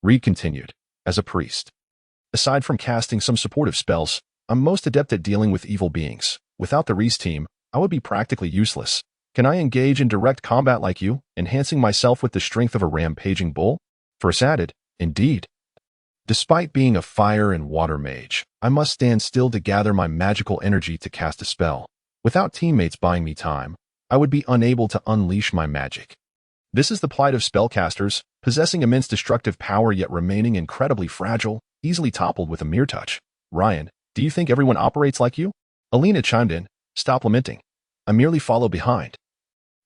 Reed continued, as a priest. Aside from casting some supportive spells, I'm most adept at dealing with evil beings. Without the Reese team, I would be practically useless. Can I engage in direct combat like you, enhancing myself with the strength of a rampaging bull? First added, Indeed. Despite being a fire and water mage, I must stand still to gather my magical energy to cast a spell. Without teammates buying me time, I would be unable to unleash my magic. This is the plight of spellcasters, possessing immense destructive power yet remaining incredibly fragile, easily toppled with a mere touch. Ryan, do you think everyone operates like you? Alina chimed in, Stop lamenting. I merely follow behind.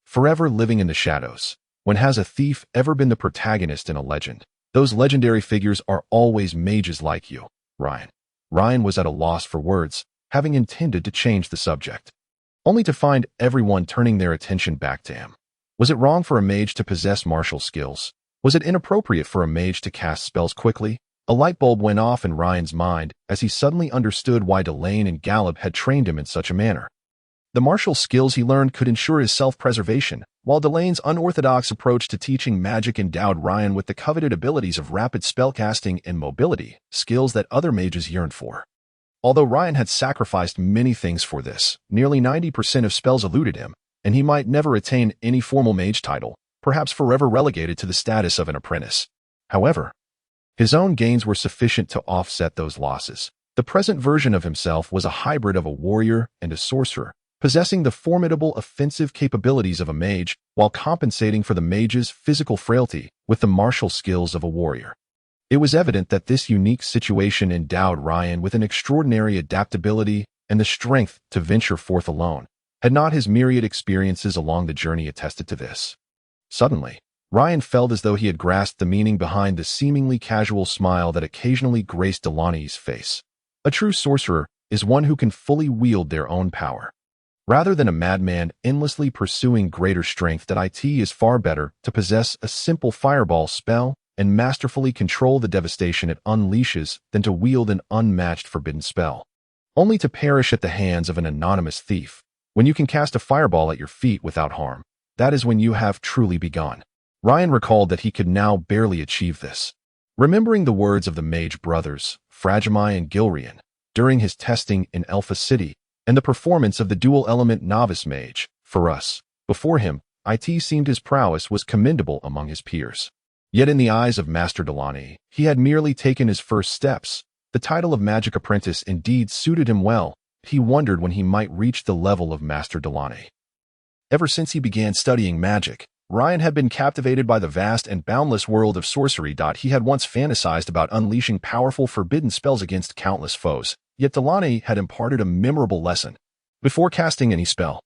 Forever living in the shadows. When has a thief ever been the protagonist in a legend? Those legendary figures are always mages like you, Ryan. Ryan was at a loss for words, having intended to change the subject, only to find everyone turning their attention back to him. Was it wrong for a mage to possess martial skills? Was it inappropriate for a mage to cast spells quickly? A light bulb went off in Ryan's mind as he suddenly understood why Delane and Gallup had trained him in such a manner. The martial skills he learned could ensure his self-preservation, while Delane's unorthodox approach to teaching magic endowed Ryan with the coveted abilities of rapid spellcasting and mobility, skills that other mages yearned for. Although Ryan had sacrificed many things for this, nearly 90% of spells eluded him, and he might never attain any formal mage title, perhaps forever relegated to the status of an apprentice. However, his own gains were sufficient to offset those losses. The present version of himself was a hybrid of a warrior and a sorcerer, possessing the formidable offensive capabilities of a mage while compensating for the mage's physical frailty with the martial skills of a warrior. It was evident that this unique situation endowed Ryan with an extraordinary adaptability and the strength to venture forth alone, had not his myriad experiences along the journey attested to this. Suddenly, Ryan felt as though he had grasped the meaning behind the seemingly casual smile that occasionally graced Delaney's face. A true sorcerer is one who can fully wield their own power. Rather than a madman endlessly pursuing greater strength, that it is far better to possess a simple fireball spell and masterfully control the devastation it unleashes than to wield an unmatched forbidden spell, only to perish at the hands of an anonymous thief. When you can cast a fireball at your feet without harm, that is when you have truly begun. Ryan recalled that he could now barely achieve this. Remembering the words of the mage brothers, Fragimai and Gilrian, during his testing in Alpha City, and the performance of the dual-element novice mage, for us, before him, it seemed his prowess was commendable among his peers. Yet in the eyes of Master Delany, he had merely taken his first steps. The title of magic apprentice indeed suited him well. He wondered when he might reach the level of Master Delany. Ever since he began studying magic, Ryan had been captivated by the vast and boundless world of sorcery. He had once fantasized about unleashing powerful forbidden spells against countless foes. Yet Delany had imparted a memorable lesson. Before casting any spell,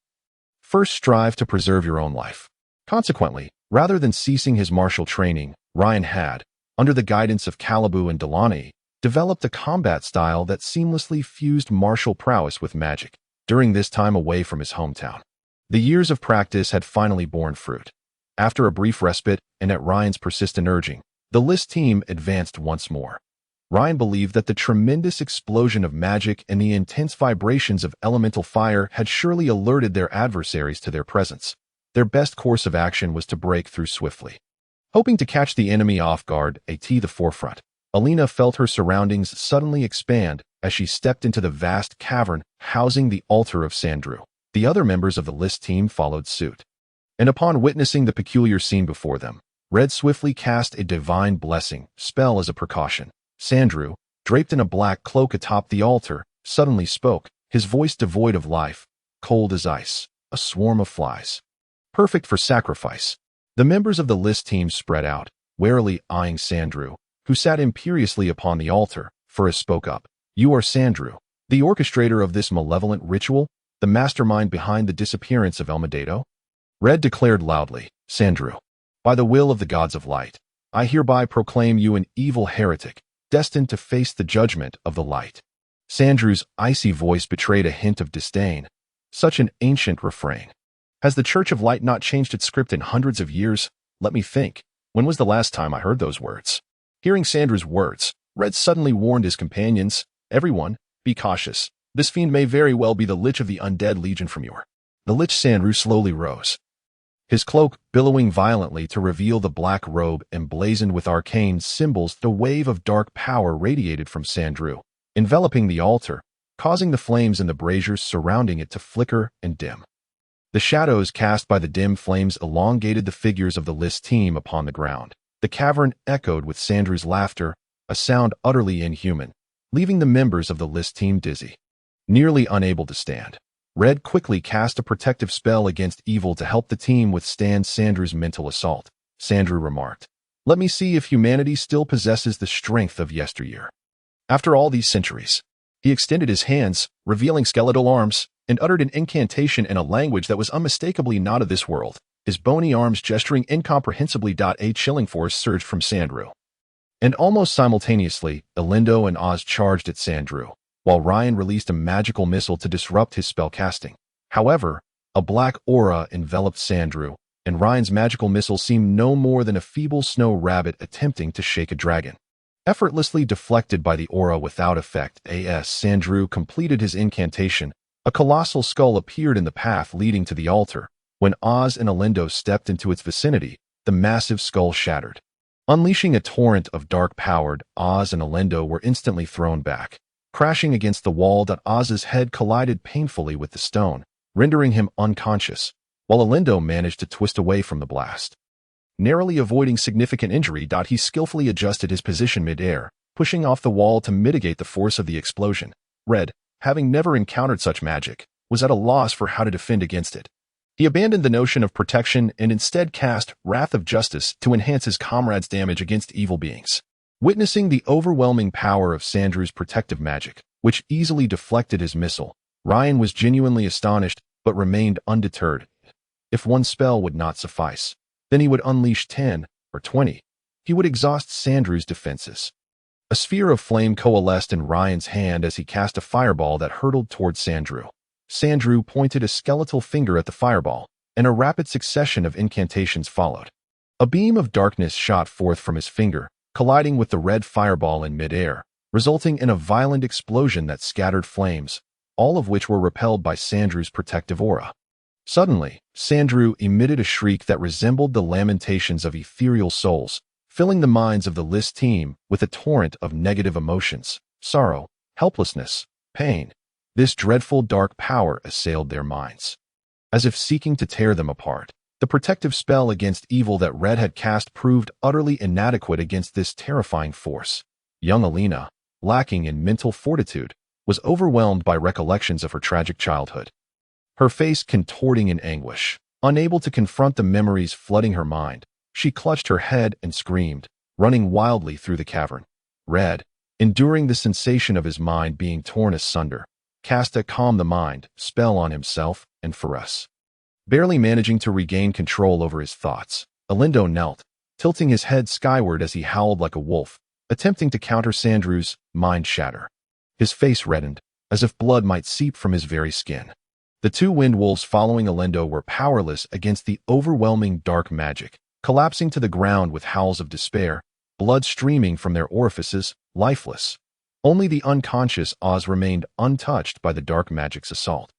first strive to preserve your own life. Consequently, rather than ceasing his martial training, Ryan had, under the guidance of Calibu and Delany, developed a combat style that seamlessly fused martial prowess with magic. During this time away from his hometown, the years of practice had finally borne fruit. After a brief respite, and at Ryan's persistent urging, the list team advanced once more. Ryan believed that the tremendous explosion of magic and the intense vibrations of elemental fire had surely alerted their adversaries to their presence. Their best course of action was to break through swiftly. Hoping to catch the enemy off guard, at the forefront, Alina felt her surroundings suddenly expand as she stepped into the vast cavern housing the altar of Sandrew. The other members of the list team followed suit. And upon witnessing the peculiar scene before them, Red swiftly cast a divine blessing spell as a precaution. Sandrew, draped in a black cloak atop the altar, suddenly spoke, his voice devoid of life, cold as ice, a swarm of flies. Perfect for sacrifice. The members of the list team spread out, warily eyeing Sandrew, who sat imperiously upon the altar. Ferris spoke up. You are Sandrew, the orchestrator of this malevolent ritual, the mastermind behind the disappearance of Elmadado? Red declared loudly, Sandrew, by the will of the gods of light, I hereby proclaim you an evil heretic, destined to face the judgment of the light. Sandrew's icy voice betrayed a hint of disdain. Such an ancient refrain. Has the Church of Light not changed its script in hundreds of years? Let me think. When was the last time I heard those words? Hearing Sandrew's words, Red suddenly warned his companions, "Everyone, be cautious. This fiend may very well be the Lich of the Undead Legion from yore." The Lich Sandrew slowly rose, his cloak billowing violently to reveal the black robe emblazoned with arcane symbols. The wave of dark power radiated from Sandrew, enveloping the altar, causing the flames in the braziers surrounding it to flicker and dim. The shadows cast by the dim flames elongated the figures of the Lich team upon the ground. The cavern echoed with Sandrew's laughter, a sound utterly inhuman, leaving the members of the Lich team dizzy, nearly unable to stand. Red quickly cast a protective spell against evil to help the team withstand Sandrew's mental assault. Sandrew remarked, "Let me see if humanity still possesses the strength of yesteryear. After all these centuries." He extended his hands, revealing skeletal arms, and uttered an incantation in a language that was unmistakably not of this world, his bony arms gesturing incomprehensibly. A chilling force surged from Sandrew, and almost simultaneously, Elindo and Oz charged at Sandrew, while Ryan released a magical missile to disrupt his spellcasting. However, a black aura enveloped Sandrew, and Ryan's magical missile seemed no more than a feeble snow rabbit attempting to shake a dragon. Effortlessly deflected by the aura without effect, as Sandrew completed his incantation, a colossal skull appeared in the path leading to the altar. When Oz and Elindo stepped into its vicinity, the massive skull shattered. Unleashing a torrent of dark power, Oz and Elindo were instantly thrown back, crashing against the wall. Oz's head collided painfully with the stone, rendering him unconscious, while Elindo managed to twist away from the blast, narrowly avoiding significant injury. He skillfully adjusted his position mid-air, pushing off the wall to mitigate the force of the explosion. Red, having never encountered such magic, was at a loss for how to defend against it. He abandoned the notion of protection and instead cast Wrath of Justice to enhance his comrades' damage against evil beings. Witnessing the overwhelming power of Sandrew's protective magic, which easily deflected his missile, Ryan was genuinely astonished but remained undeterred. If one spell would not suffice, then he would unleash 10 or 20. He would exhaust Sandrew's defenses. A sphere of flame coalesced in Ryan's hand as he cast a fireball that hurtled toward Sandrew. Sandrew pointed a skeletal finger at the fireball, and a rapid succession of incantations followed. A beam of darkness shot forth from his finger, colliding with the red fireball in midair, resulting in a violent explosion that scattered flames, all of which were repelled by Sandrew's protective aura. Suddenly, Sandrew emitted a shriek that resembled the lamentations of ethereal souls, filling the minds of the Lich team with a torrent of negative emotions: sorrow, helplessness, pain. This dreadful dark power assailed their minds, as if seeking to tear them apart. The protective spell against evil that Red had cast proved utterly inadequate against this terrifying force. Young Alina, lacking in mental fortitude, was overwhelmed by recollections of her tragic childhood. Her face contorting in anguish, unable to confront the memories flooding her mind, she clutched her head and screamed, running wildly through the cavern. Red, enduring the sensation of his mind being torn asunder, cast a calm the mind spell on himself and Ferus. Barely managing to regain control over his thoughts, Elindo knelt, tilting his head skyward as he howled like a wolf, attempting to counter Sandrew's mind shatter. His face reddened, as if blood might seep from his very skin. The two wind wolves following Elindo were powerless against the overwhelming dark magic, collapsing to the ground with howls of despair, blood streaming from their orifices, lifeless. Only the unconscious Oz remained untouched by the dark magic's assault.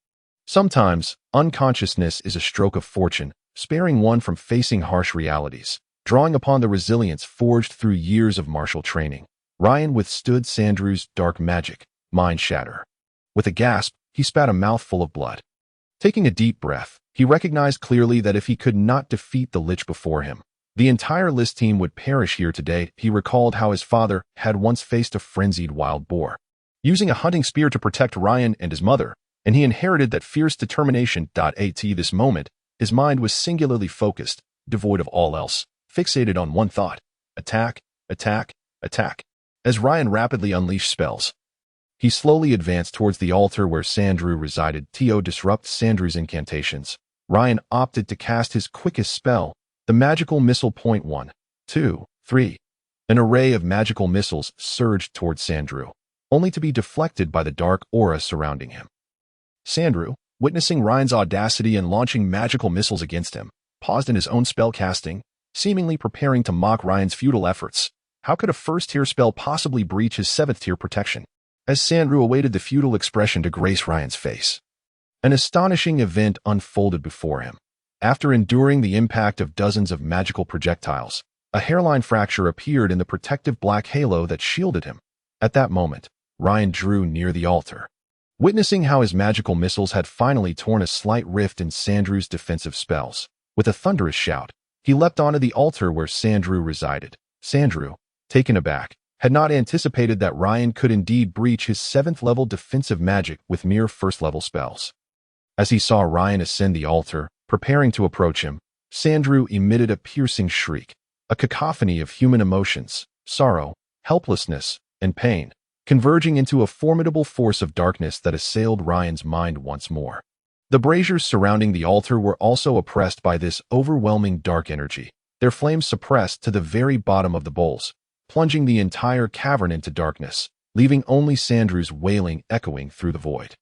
Sometimes, unconsciousness is a stroke of fortune, sparing one from facing harsh realities. Drawing upon the resilience forged through years of martial training, Ryan withstood Sandrew's dark magic, mind shatter. With a gasp, he spat a mouthful of blood. Taking a deep breath, he recognized clearly that if he could not defeat the Lich before him, the entire Lich team would perish here today. He recalled how his father had once faced a frenzied wild boar, using a hunting spear to protect Ryan and his mother, and he inherited that fierce determination. At this moment, his mind was singularly focused, devoid of all else, fixated on one thought: attack, attack, attack. As Ryan rapidly unleashed spells, he slowly advanced towards the altar where Sandrew resided. To disrupt Sandrew's incantations, Ryan opted to cast his quickest spell, the magical missile. 1, 2, 3. An array of magical missiles surged towards Sandrew, only to be deflected by the dark aura surrounding him. Sandrew, witnessing Ryan's audacity and launching magical missiles against him, paused in his own spell casting, seemingly preparing to mock Ryan's futile efforts. How could a first-tier spell possibly breach his seventh-tier protection? As Sandrew awaited the futile expression to grace Ryan's face, an astonishing event unfolded before him. After enduring the impact of dozens of magical projectiles, a hairline fracture appeared in the protective black halo that shielded him. At that moment, Ryan drew near the altar. Witnessing how his magical missiles had finally torn a slight rift in Sandrew's defensive spells, with a thunderous shout, he leapt onto the altar where Sandrew resided. Sandrew, taken aback, had not anticipated that Ryan could indeed breach his 7th-level defensive magic with mere 1st-level spells. As he saw Ryan ascend the altar, preparing to approach him, Sandrew emitted a piercing shriek, a cacophony of human emotions, sorrow, helplessness, and pain, converging into a formidable force of darkness that assailed Ryan's mind once more. The braziers surrounding the altar were also oppressed by this overwhelming dark energy, their flames suppressed to the very bottom of the bowls, plunging the entire cavern into darkness, leaving only Sandrew's wailing echoing through the void.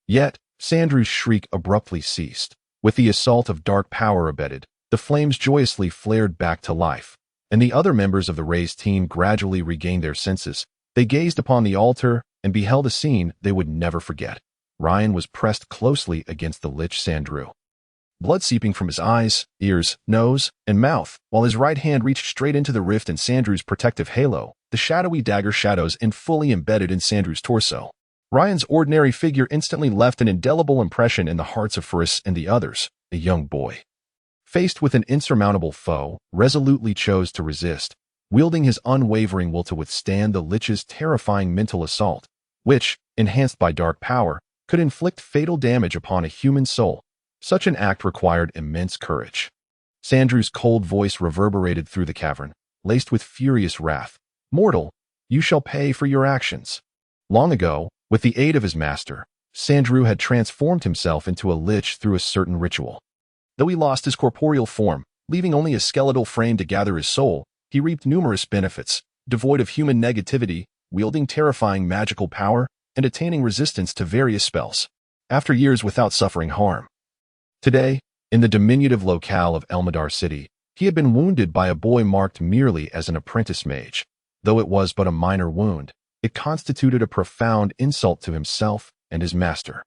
Yet, Sandrew's shriek abruptly ceased. With the assault of dark power abated, the flames joyously flared back to life, and the other members of the Rays team gradually regained their senses. They gazed upon the altar and beheld a scene they would never forget. Ryan was pressed closely against the lich Sandrew, blood seeping from his eyes, ears, nose, and mouth, while his right hand reached straight into the rift in Sandrew's protective halo, the shadowy dagger shadows and fully embedded in Sandrew's torso. Ryan's ordinary figure instantly left an indelible impression in the hearts of Ferris and the others, a young boy. Faced with an insurmountable foe, resolutely chose to resist, wielding his unwavering will to withstand the lich's terrifying mental assault, which, enhanced by dark power, could inflict fatal damage upon a human soul. Such an act required immense courage. Sandrew's cold voice reverberated through the cavern, laced with furious wrath. "Mortal, you shall pay for your actions." Long ago, with the aid of his master, Sandrew had transformed himself into a lich through a certain ritual. Though he lost his corporeal form, leaving only a skeletal frame to gather his soul, he reaped numerous benefits, devoid of human negativity, wielding terrifying magical power, and attaining resistance to various spells, after years without suffering harm. Today, in the diminutive locale of Elmadar City, he had been wounded by a boy marked merely as an apprentice mage. Though it was but a minor wound, it constituted a profound insult to himself and his master.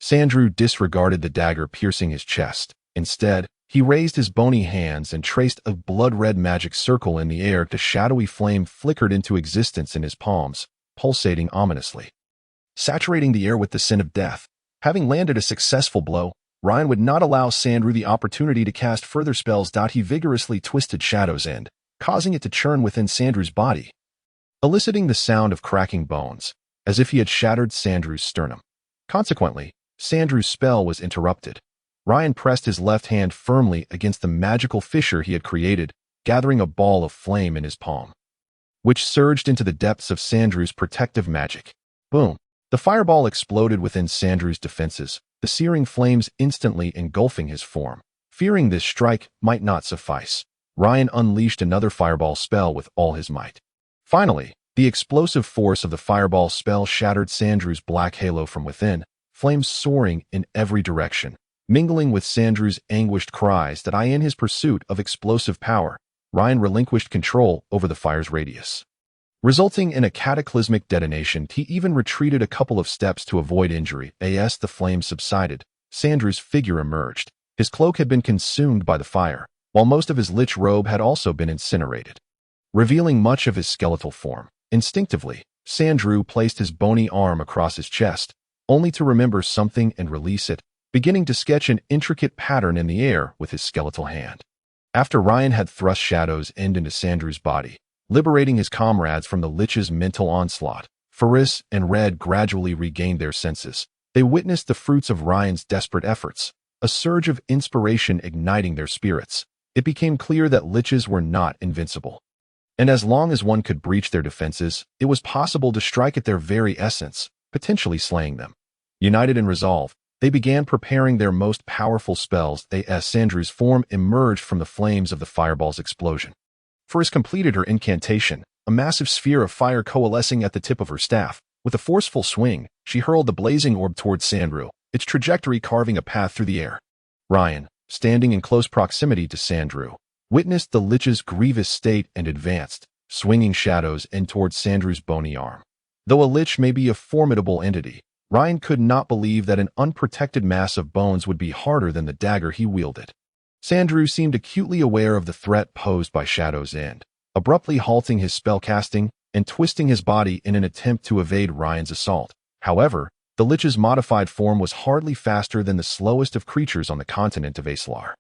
Sandrew disregarded the dagger piercing his chest. Instead, he raised his bony hands and traced a blood-red magic circle in the air. The shadowy flame flickered into existence in his palms, pulsating ominously, saturating the air with the scent of death. Having landed a successful blow, Ryan would not allow Sandrew the opportunity to cast further spells. He vigorously twisted Shadow's end, causing it to churn within Sandrew's body, eliciting the sound of cracking bones, as if he had shattered Sandrew's sternum. Consequently, Sandrew's spell was interrupted. Ryan pressed his left hand firmly against the magical fissure he had created, gathering a ball of flame in his palm, which surged into the depths of Sandrew's protective magic. Boom! The fireball exploded within Sandrew's defenses, the searing flames instantly engulfing his form. Fearing this strike might not suffice, Ryan unleashed another fireball spell with all his might. Finally, the explosive force of the fireball spell shattered Sandrew's black halo from within, flames soaring in every direction, mingling with Sandrew's anguished cries that in his pursuit of explosive power, Ryan relinquished control over the fire's radius, resulting in a cataclysmic detonation. He even retreated a couple of steps to avoid injury. As the flames subsided, Sandrew's figure emerged. His cloak had been consumed by the fire, while most of his lich robe had also been incinerated, revealing much of his skeletal form. Instinctively, Sandrew placed his bony arm across his chest, only to remember something and release it, beginning to sketch an intricate pattern in the air with his skeletal hand. After Ryan had thrust Shadow's end into Sandrew's body, liberating his comrades from the lich's mental onslaught, Ferris and Red gradually regained their senses. They witnessed the fruits of Ryan's desperate efforts, a surge of inspiration igniting their spirits. It became clear that liches were not invincible, and as long as one could breach their defenses, it was possible to strike at their very essence, potentially slaying them. United in resolve, they began preparing their most powerful spells. As Sandrew's form emerged from the flames of the fireball's explosion, Ferris completed her incantation, a massive sphere of fire coalescing at the tip of her staff. With a forceful swing, she hurled the blazing orb towards Sandrew, its trajectory carving a path through the air. Ryan, standing in close proximity to Sandrew, witnessed the lich's grievous state and advanced, swinging shadows in towards Sandrew's bony arm. Though a lich may be a formidable entity, Ryan could not believe that an unprotected mass of bones would be harder than the dagger he wielded. Sandrew seemed acutely aware of the threat posed by Shadow's End, abruptly halting his spellcasting and twisting his body in an attempt to evade Ryan's assault. However, the lich's modified form was hardly faster than the slowest of creatures on the continent of Aeslar.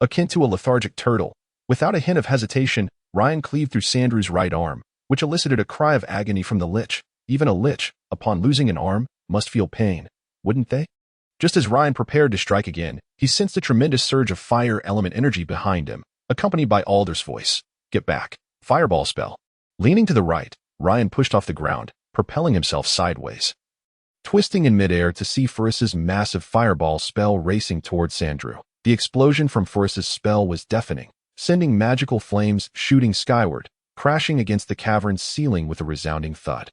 Akin to a lethargic turtle, without a hint of hesitation, Ryan cleaved through Sandrew's right arm, which elicited a cry of agony from the lich. Even a lich, upon losing an arm, must feel pain, wouldn't they? Just as Ryan prepared to strike again, he sensed a tremendous surge of fire element energy behind him, accompanied by Alder's voice. Get back. Fireball spell. Leaning to the right, Ryan pushed off the ground, propelling himself sideways, twisting in midair to see Ferris's massive fireball spell racing towards Sandrew. The explosion from Ferris's spell was deafening, sending magical flames shooting skyward, crashing against the cavern's ceiling with a resounding thud.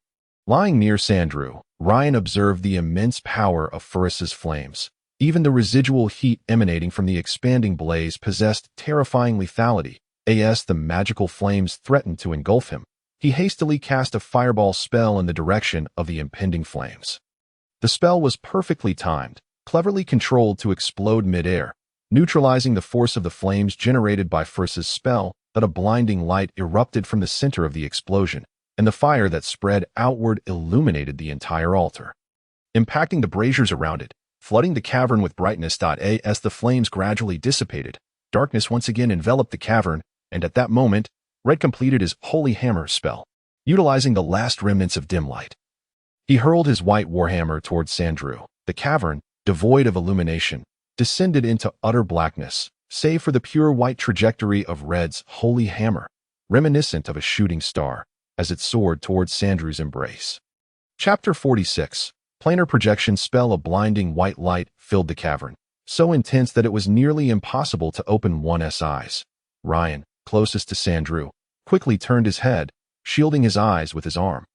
Lying near Sandrew, Ryan observed the immense power of Ferris's flames. Even the residual heat emanating from the expanding blaze possessed terrifying lethality, as the magical flames threatened to engulf him. He hastily cast a fireball spell in the direction of the impending flames. The spell was perfectly timed, cleverly controlled to explode midair, neutralizing the force of the flames generated by Ferris's spell. That a blinding light erupted from the center of the explosion, and the fire that spread outward illuminated the entire altar, impacting the braziers around it, flooding the cavern with brightness. As the flames gradually dissipated, darkness once again enveloped the cavern, and at that moment, Red completed his Holy Hammer spell, utilizing the last remnants of dim light. He hurled his white warhammer towards Sandrew. The cavern, devoid of illumination, descended into utter blackness, save for the pure white trajectory of Red's Holy Hammer, reminiscent of a shooting star, as it soared towards Sandrew's embrace. Chapter 46. Planar projection spell. A blinding white light filled the cavern, so intense that it was nearly impossible to open one's eyes. Ryan, closest to Sandrew, quickly turned his head, shielding his eyes with his arm,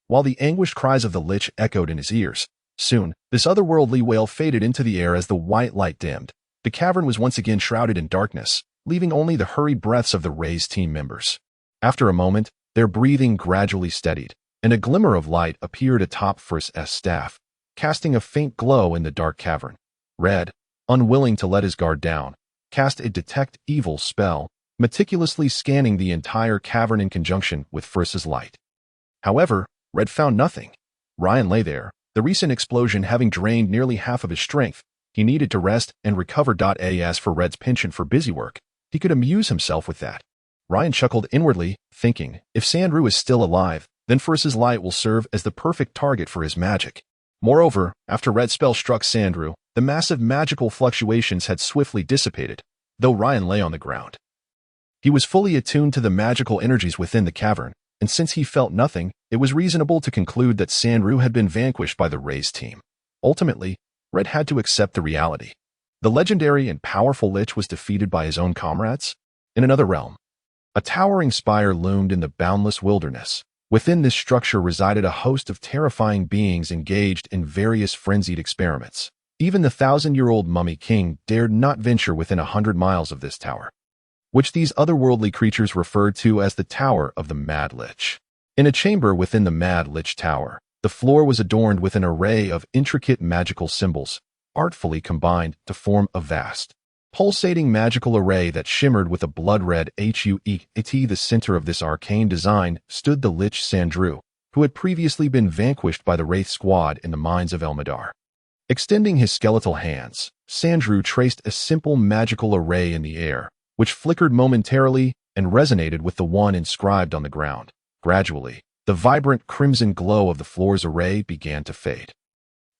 while the anguished cries of the lich echoed in his ears. Soon, this otherworldly wail faded into the air as the white light dimmed. The cavern was once again shrouded in darkness, leaving only the hurried breaths of the Rays team members. After a moment, their breathing gradually steadied, and a glimmer of light appeared atop Ferris's staff, casting a faint glow in the dark cavern. Red, unwilling to let his guard down, cast a detect evil spell, meticulously scanning the entire cavern in conjunction with Ferris's light. However, Red found nothing. Ryan lay there, the recent explosion having drained nearly half of his strength. He needed to rest and recover. As for Red's penchant for busywork, he could amuse himself with that. Ryan chuckled inwardly, thinking, if Sandrew is still alive, then Ferris's light will serve as the perfect target for his magic. Moreover, after Red's spell struck Sandrew, the massive magical fluctuations had swiftly dissipated, though Ryan lay on the ground. He was fully attuned to the magical energies within the cavern, and since he felt nothing, it was reasonable to conclude that Sandrew had been vanquished by the Rays team. Ultimately, Red had to accept the reality. The legendary and powerful lich was defeated by his own comrades. In another realm, a towering spire loomed in the boundless wilderness. Within this structure resided a host of terrifying beings engaged in various frenzied experiments. Even the 1,000-year-old mummy king dared not venture within 100 miles of this tower, which these otherworldly creatures referred to as the Tower of the Mad Lich. In a chamber within the Mad Lich Tower, the floor was adorned with an array of intricate magical symbols, artfully combined to form a vast, pulsating magical array that shimmered with a blood-red hue. At the center of this arcane design stood the Lich Sandrew, who had previously been vanquished by the Wraith Squad in the mines of Elmadar. Extending his skeletal hands, Sandrew traced a simple magical array in the air, which flickered momentarily and resonated with the one inscribed on the ground. Gradually, the vibrant crimson glow of the floor's array began to fade.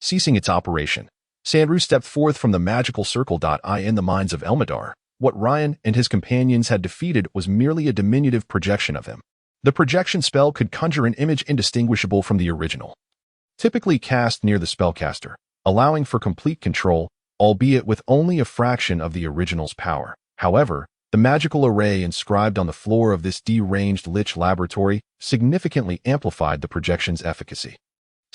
Ceasing its operation, Sandrew stepped forth from the magical circle. In the mines of Elmadar, what Ryan and his companions had defeated was merely a diminutive projection of him. The projection spell could conjure an image indistinguishable from the original, typically cast near the spellcaster, allowing for complete control, albeit with only a fraction of the original's power. However, the magical array inscribed on the floor of this deranged lich laboratory significantly amplified the projection's efficacy.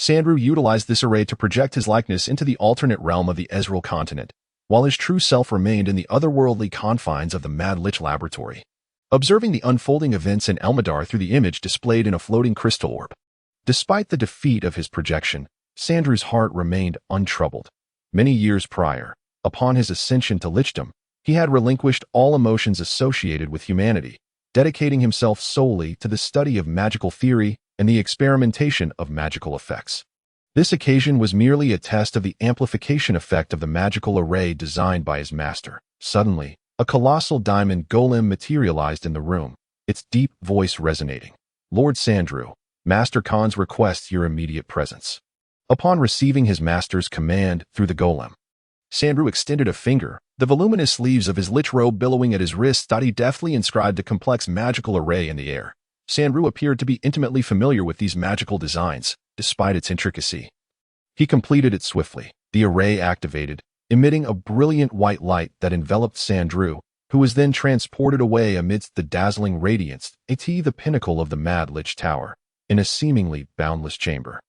Sandrew utilized this array to project his likeness into the alternate realm of the Ezreal continent, while his true self remained in the otherworldly confines of the Mad Lich laboratory, observing the unfolding events in Elmadar through the image displayed in a floating crystal orb. Despite the defeat of his projection, Sandrew's heart remained untroubled. Many years prior, upon his ascension to lichdom, he had relinquished all emotions associated with humanity, dedicating himself solely to the study of magical theory and the experimentation of magical effects. This occasion was merely a test of the amplification effect of the magical array designed by his master. Suddenly, a colossal diamond golem materialized in the room, its deep voice resonating. "Lord Sandrew, Master Khan's requests your immediate presence." Upon receiving his master's command through the golem, Sandrew extended a finger, the voluminous sleeves of his lich robe billowing at his wrist. He deftly inscribed a complex magical array in the air. Sandrew appeared to be intimately familiar with these magical designs, despite its intricacy. He completed it swiftly. The array activated, emitting a brilliant white light that enveloped Sandrew, who was then transported away amidst the dazzling radiance, the pinnacle of the Mad Lich Tower, in a seemingly boundless chamber.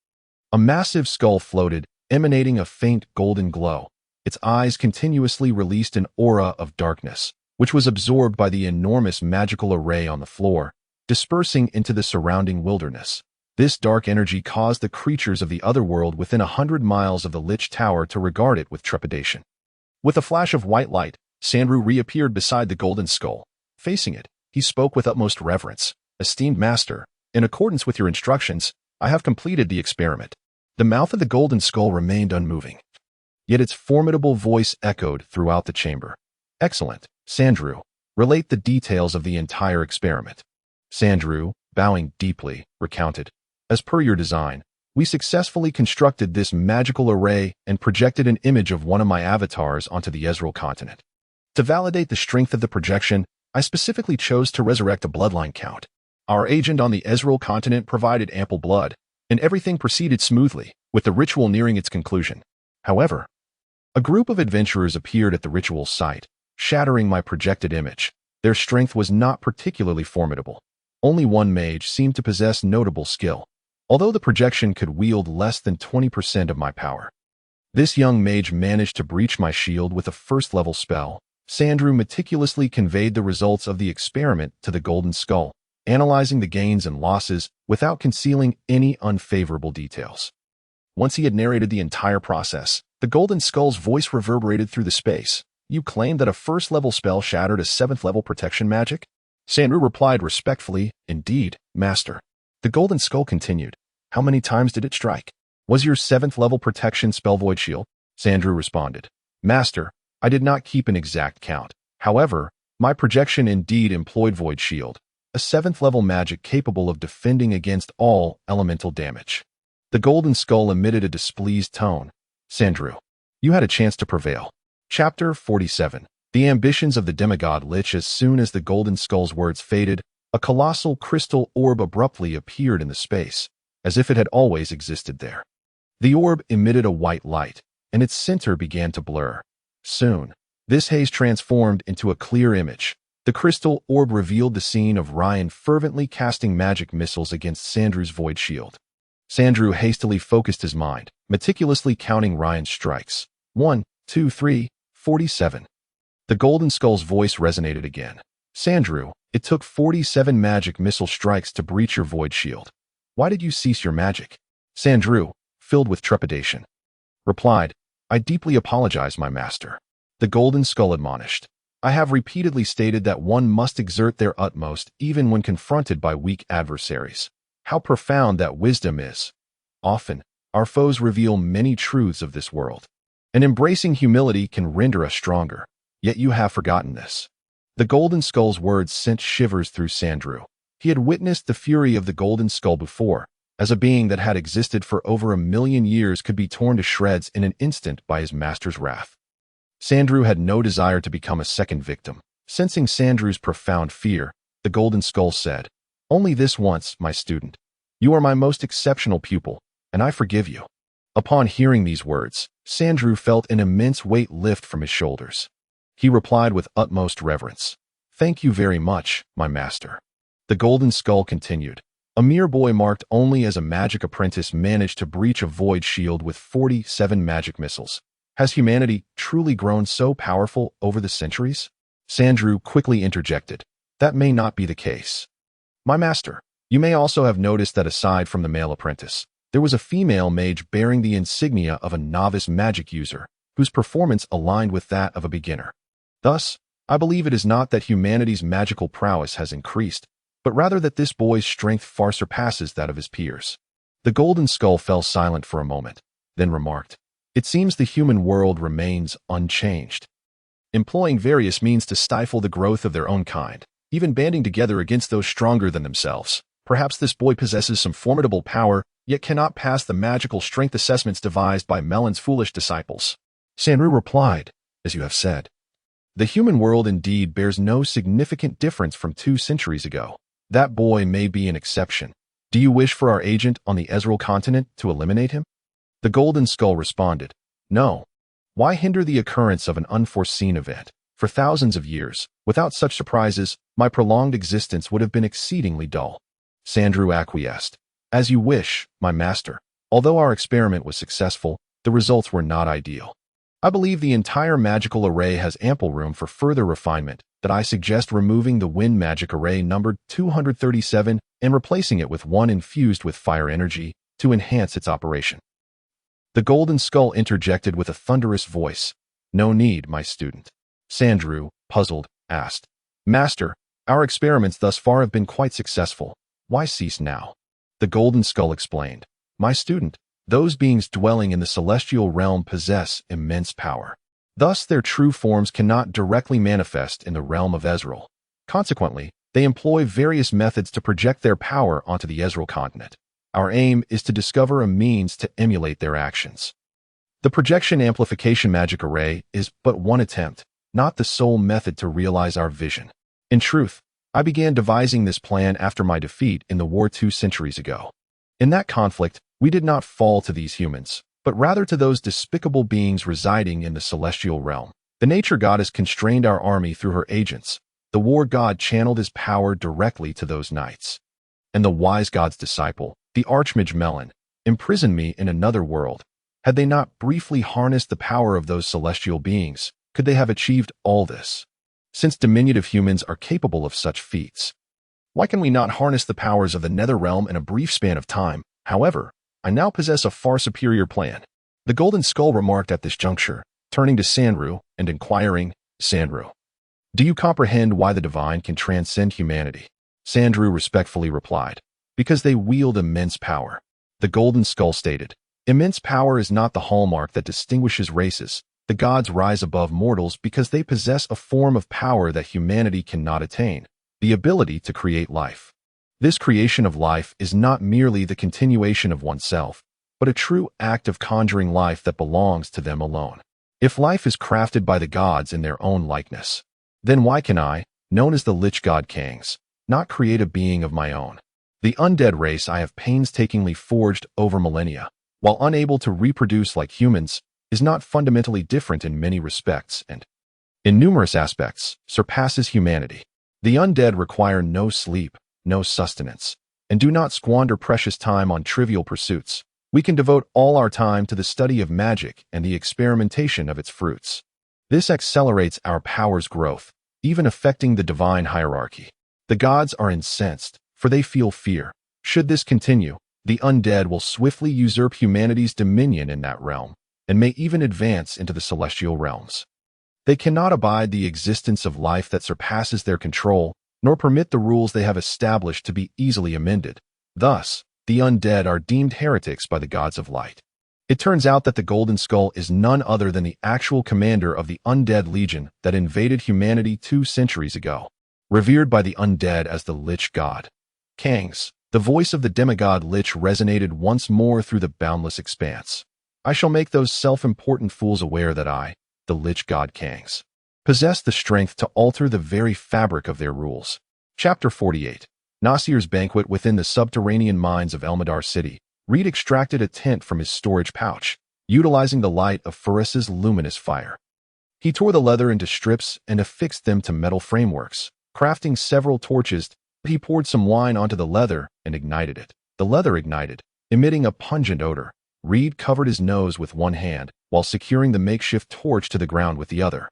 A massive skull floated, emanating a faint golden glow. Its eyes continuously released an aura of darkness, which was absorbed by the enormous magical array on the floor, dispersing into the surrounding wilderness. This dark energy caused the creatures of the otherworld within 100 miles of the Lich Tower to regard it with trepidation. With a flash of white light, Sandrew reappeared beside the golden skull. Facing it, he spoke with utmost reverence. "Esteemed master, in accordance with your instructions, I have completed the experiment." The mouth of the golden skull remained unmoving, yet its formidable voice echoed throughout the chamber. "Excellent, Sandrew. Relate the details of the entire experiment." Sandrew, bowing deeply, recounted. "As per your design, we successfully constructed this magical array and projected an image of one of my avatars onto the Ezreal continent. To validate the strength of the projection, I specifically chose to resurrect a bloodline count. Our agent on the Ezreal continent provided ample blood, and everything proceeded smoothly, with the ritual nearing its conclusion. However, a group of adventurers appeared at the ritual site, shattering my projected image. Their strength was not particularly formidable. Only one mage seemed to possess notable skill, although the projection could wield less than 20% of my power. This young mage managed to breach my shield with a first-level spell. Sandrew meticulously conveyed the results of the experiment to the Golden Skull, analyzing the gains and losses without concealing any unfavorable details. Once he had narrated the entire process, the Golden Skull's voice reverberated through the space. "You claim that a first-level spell shattered a 7th-level protection magic?" Sandrew replied respectfully, "Indeed, master." The Golden Skull continued. "How many times did it strike? Was your 7th-level protection spell Void Shield?" Sandrew responded, "Master, I did not keep an exact count. However, my projection indeed employed Void Shield, a 7th-level magic capable of defending against all elemental damage." The Golden Skull emitted a displeased tone. "Sandrew, you had a chance to prevail." Chapter 47. The ambitions of the demigod Lich. As soon as the Golden Skull's words faded, a colossal crystal orb abruptly appeared in the space, as if it had always existed there. The orb emitted a white light, and its center began to blur. Soon, this haze transformed into a clear image. The crystal orb revealed the scene of Ryan fervently casting magic missiles against Sandrew's Void Shield. Sandrew hastily focused his mind, meticulously counting Ryan's strikes. 1, 2, 3, 47. The Golden Skull's voice resonated again. "Sandrew, it took 47 magic missile strikes to breach your Void Shield. Why did you cease your magic?" Sandrew, filled with trepidation, replied, "I deeply apologize, my master." The Golden Skull admonished, "I have repeatedly stated that one must exert their utmost even when confronted by weak adversaries. How profound that wisdom is! Often, our foes reveal many truths of this world, and embracing humility can render us stronger. Yet you have forgotten this." The Golden Skull's words sent shivers through Sandrew. He had witnessed the fury of the Golden Skull before, as a being that had existed for over 1,000,000 years could be torn to shreds in an instant by his master's wrath. Sandrew had no desire to become a second victim. Sensing Sandrew's profound fear, the Golden Skull said, "Only this once, my student. You are my most exceptional pupil, and I forgive you." Upon hearing these words, Sandrew felt an immense weight lift from his shoulders. He replied with utmost reverence, "Thank you very much, my master." The Golden Skull continued, A mere boy marked only as a magic apprentice managed to breach a void shield with 47 magic missiles. Has humanity truly grown so powerful over the centuries? Sandrew quickly interjected. That may not be the case. My master, you may also have noticed that aside from the male apprentice, there was a female mage bearing the insignia of a novice magic user, whose performance aligned with that of a beginner. Thus, I believe it is not that humanity's magical prowess has increased, but rather that this boy's strength far surpasses that of his peers. The golden skull fell silent for a moment, then remarked, It seems the human world remains unchanged. Employing various means to stifle the growth of their own kind, even banding together against those stronger than themselves. Perhaps this boy possesses some formidable power, yet cannot pass the magical strength assessments devised by Melon's foolish disciples. Sandrew replied, As you have said, the human world indeed bears no significant difference from 2 centuries ago. That boy may be an exception. Do you wish for our agent on the Ezreal continent to eliminate him? The golden skull responded, No. Why hinder the occurrence of an unforeseen event? For thousands of years, without such surprises, my prolonged existence would have been exceedingly dull. Sandrew acquiesced. As you wish, my master. Although our experiment was successful, the results were not ideal. I believe the entire magical array has ample room for further refinement, that I suggest removing the wind magic array numbered 237 and replacing it with one infused with fire energy to enhance its operation. The golden skull interjected with a thunderous voice. No need, my student. Sandrew, puzzled, asked, Master, our experiments thus far have been quite successful. Why cease now? The golden skull explained, My student, those beings dwelling in the celestial realm possess immense power. Thus, their true forms cannot directly manifest in the realm of Ezreal. Consequently, they employ various methods to project their power onto the Ezreal continent. Our aim is to discover a means to emulate their actions. The projection amplification magic array is but one attempt, not the sole method to realize our vision. In truth, I began devising this plan after my defeat in the war 2 centuries ago. In that conflict, we did not fall to these humans, but rather to those despicable beings residing in the celestial realm. The nature goddess constrained our army through her agents. The war god channeled his power directly to those knights. And the wise god's disciple, the archmage Melon, imprisoned me in another world. Had they not briefly harnessed the power of those celestial beings, could they have achieved all this? Since diminutive humans are capable of such feats, why can we not harness the powers of the nether realm in a brief span of time? However, I now possess a far superior plan. The golden skull remarked at this juncture, turning to Sandrew and inquiring, Sandrew, do you comprehend why the divine can transcend humanity? Sandrew respectfully replied, Because they wield immense power. The golden skull stated, Immense power is not the hallmark that distinguishes races. The gods rise above mortals because they possess a form of power that humanity cannot attain, the ability to create life. This creation of life is not merely the continuation of oneself, but a true act of conjuring life that belongs to them alone. If life is crafted by the gods in their own likeness, then why can I, known as the Lich God Kangs, not create a being of my own? The undead race I have painstakingly forged over millennia, while unable to reproduce like humans, is not fundamentally different in many respects and, in numerous aspects, surpasses humanity. The undead require no sleep, no sustenance, and do not squander precious time on trivial pursuits. We can devote all our time to the study of magic and the experimentation of its fruits. This accelerates our power's growth, even affecting the divine hierarchy. The gods are incensed, for they feel fear. Should this continue, the undead will swiftly usurp humanity's dominion in that realm, and may even advance into the celestial realms. They cannot abide the existence of life that surpasses their control, nor permit the rules they have established to be easily amended. Thus, the undead are deemed heretics by the gods of light. It turns out that the Golden Skull is none other than the actual commander of the undead legion that invaded humanity 2 centuries ago. Revered by the undead as the Lich God Kangs, the voice of the demigod Lich resonated once more through the boundless expanse. I shall make those self-important fools aware that I, the Lich God Kangs, possess the strength to alter the very fabric of their rules. Chapter 48. Nasir's banquet within the subterranean mines of Elmadar City. Reed extracted a tent from his storage pouch, utilizing the light of Faris's luminous fire. He tore the leather into strips and affixed them to metal frameworks, crafting several torches He poured some wine onto the leather and ignited it. The leather ignited, emitting a pungent odor. Reed covered his nose with one hand while securing the makeshift torch to the ground with the other.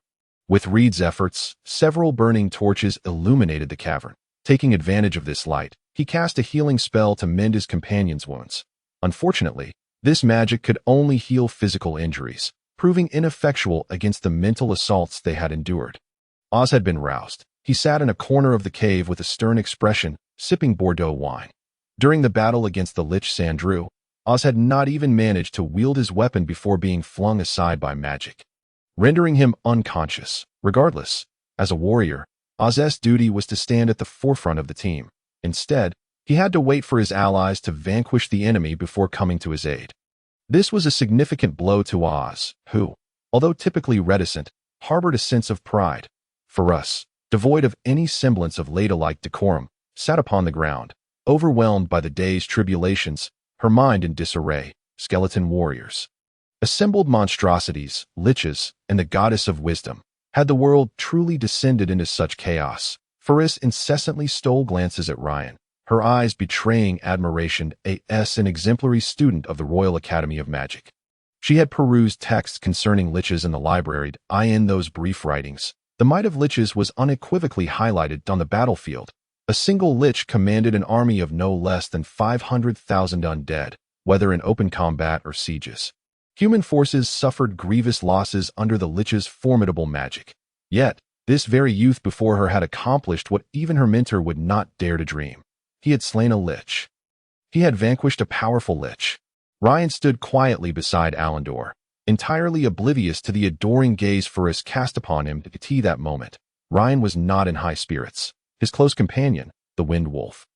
With Reed's efforts, several burning torches illuminated the cavern. Taking advantage of this light, he cast a healing spell to mend his companion's wounds. Unfortunately, this magic could only heal physical injuries, proving ineffectual against the mental assaults they had endured. Oz had been roused. He sat in a corner of the cave with a stern expression, sipping Bordeaux wine. During the battle against the Lich Sandrew, Oz had not even managed to wield his weapon before being flung aside by magic, rendering him unconscious. Regardless, as a warrior, Oz's duty was to stand at the forefront of the team. Instead, he had to wait for his allies to vanquish the enemy before coming to his aid. This was a significant blow to Oz, who, although typically reticent, harbored a sense of pride. Ferus, devoid of any semblance of ladylike decorum, sat upon the ground, overwhelmed by the day's tribulations, her mind in disarray. Skeleton warriors, assembled monstrosities, liches, and the goddess of wisdom. Had the world truly descended into such chaos? Ferus incessantly stole glances at Ryan, her eyes betraying admiration. As an exemplary student of the Royal Academy of Magic, she had perused texts concerning liches in the library. In those brief writings, the might of liches was unequivocally highlighted on the battlefield. A single lich commanded an army of no less than 500,000 undead, whether in open combat or sieges. Human forces suffered grievous losses under the lich's formidable magic. Yet, this very youth before her had accomplished what even her mentor would not dare to dream. He had slain a lich. He had vanquished a powerful lich. Ryan stood quietly beside Alandor, entirely oblivious to the adoring gaze Ferus cast upon him. At that moment, Ryan was not in high spirits. His close companion, the Wind Wolf,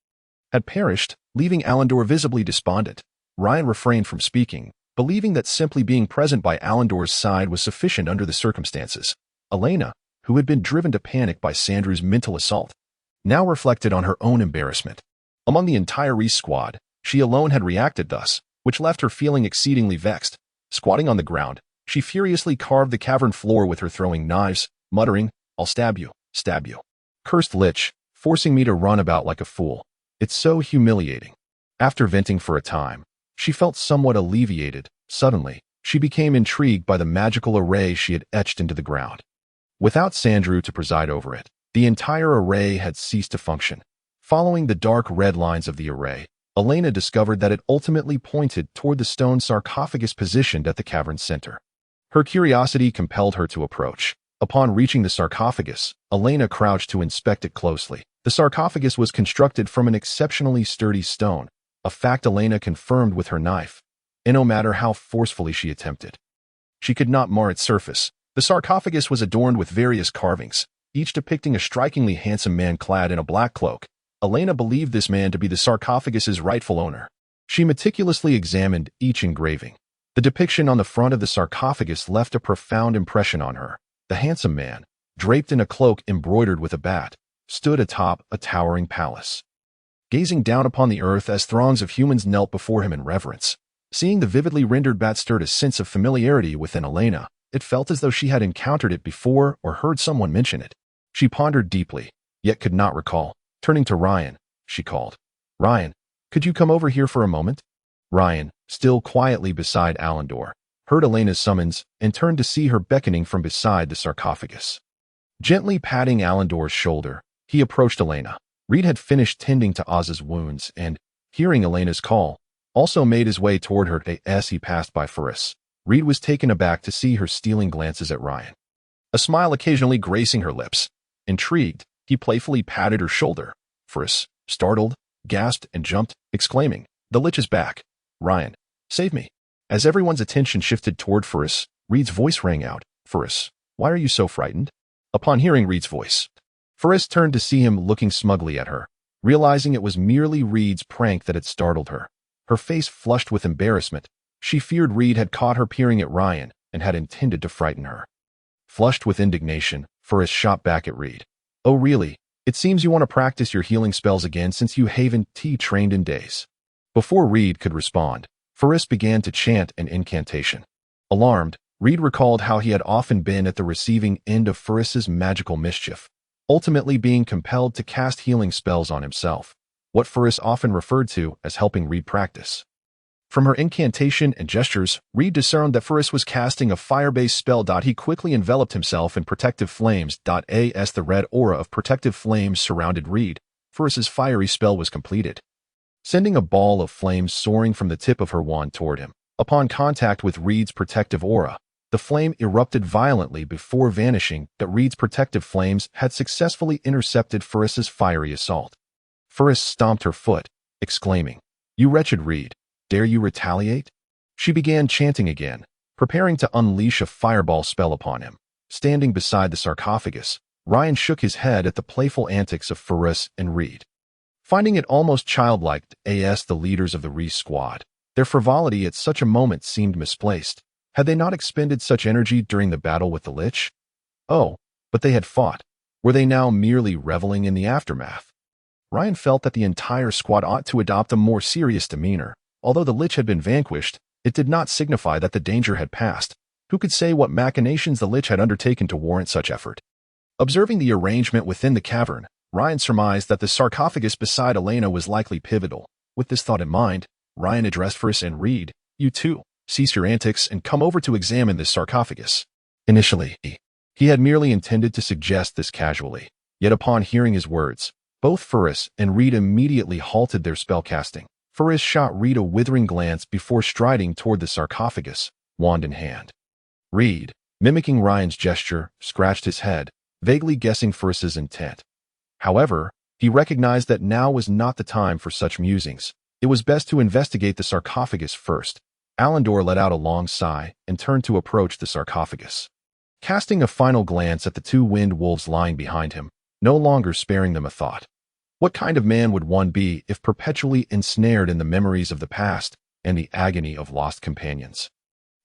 had perished, leaving Alandor visibly despondent. Ryan refrained from speaking, believing that simply being present by Alandor's side was sufficient under the circumstances. Elena, who had been driven to panic by Sandrew's mental assault, now reflected on her own embarrassment. Among the entire Reese squad, she alone had reacted thus, which left her feeling exceedingly vexed. Squatting on the ground, she furiously carved the cavern floor with her throwing knives, muttering, "I'll stab you, stab you. Cursed lich, forcing me to run about like a fool. It's so humiliating." After venting for a time, she felt somewhat alleviated. Suddenly, she became intrigued by the magical array she had etched into the ground. Without Sandrew to preside over it, the entire array had ceased to function. Following the dark red lines of the array, Elena discovered that it ultimately pointed toward the stone sarcophagus positioned at the cavern's center. Her curiosity compelled her to approach. Upon reaching the sarcophagus, Elena crouched to inspect it closely. The sarcophagus was constructed from an exceptionally sturdy stone, a fact Elena confirmed with her knife, and no matter how forcefully she attempted, she could not mar its surface. The sarcophagus was adorned with various carvings, each depicting a strikingly handsome man clad in a black cloak. Elena believed this man to be the sarcophagus's rightful owner. She meticulously examined each engraving. The depiction on the front of the sarcophagus left a profound impression on her. The handsome man, draped in a cloak embroidered with a bat, stood atop a towering palace, gazing down upon the earth as throngs of humans knelt before him in reverence. Seeing the vividly rendered bat stirred a sense of familiarity within Elena. It felt as though she had encountered it before or heard someone mention it. She pondered deeply, yet could not recall. Turning to Ryan, she called, "Ryan, could you come over here for a moment?" Ryan, still quietly beside Alandor, heard Elena's summons and turned to see her beckoning from beside the sarcophagus. Gently patting Alandor's shoulder, he approached Elena. Reed had finished tending to Oz's wounds and, hearing Elena's call, also made his way toward her. As he passed by Ferus, Reed was taken aback to see her stealing glances at Ryan, a smile occasionally gracing her lips. Intrigued, he playfully patted her shoulder. Ferus, startled, gasped and jumped, exclaiming, "The lich is back! Ryan, save me!" As everyone's attention shifted toward Ferus, Reed's voice rang out, "Ferus, why are you so frightened?" Upon hearing Reed's voice, Ferus turned to see him looking smugly at her, realizing it was merely Reed's prank that had startled her. Her face flushed with embarrassment. She feared Reed had caught her peering at Ryan and had intended to frighten her. Flushed with indignation, Ferus shot back at Reed. "Oh really? It seems you want to practice your healing spells again since you haven't trained in days." Before Reed could respond, Ferus began to chant an incantation. Alarmed, Reed recalled how he had often been at the receiving end of Ferus's magical mischief. ultimately being compelled to cast healing spells on himself, what Furis often referred to as helping Reed practice. From her incantation and gestures, Reed discerned that Furis was casting a fire-based spell. He quickly enveloped himself in protective flames. As the red aura of protective flames surrounded Reed, Furis's fiery spell was completed, sending a ball of flames soaring from the tip of her wand toward him. Upon contact with Reed's protective aura, the flame erupted violently before vanishing. Reed's protective flames had successfully intercepted Furis's fiery assault. Furis stomped her foot, exclaiming, "You wretched Reed! Dare you retaliate?" She began chanting again, preparing to unleash a fireball spell upon him. Standing beside the sarcophagus, Ryan shook his head at the playful antics of Furis and Reed. Finding it almost childlike, the leaders of the Reese squad, their frivolity at such a moment seemed misplaced. Had they not expended such energy during the battle with the Lich? Oh, but they had fought. Were they now merely reveling in the aftermath? Ryan felt that the entire squad ought to adopt a more serious demeanor. Although the Lich had been vanquished, it did not signify that the danger had passed. Who could say what machinations the Lich had undertaken to warrant such effort? Observing the arrangement within the cavern, Ryan surmised that the sarcophagus beside Elena was likely pivotal. With this thought in mind, Ryan addressed Furis and Reed, "You two, cease your antics and come over to examine this sarcophagus." Initially, he had merely intended to suggest this casually, yet upon hearing his words, both Furis and Reed immediately halted their spellcasting. Furis shot Reed a withering glance before striding toward the sarcophagus, wand in hand. Reed, mimicking Ryan's gesture, scratched his head, vaguely guessing Furis's intent. However, he recognized that now was not the time for such musings. It was best to investigate the sarcophagus first. Alandor let out a long sigh and turned to approach the sarcophagus. Casting a final glance at the two wind wolves lying behind him, no longer sparing them a thought. What kind of man would one be if perpetually ensnared in the memories of the past and the agony of lost companions?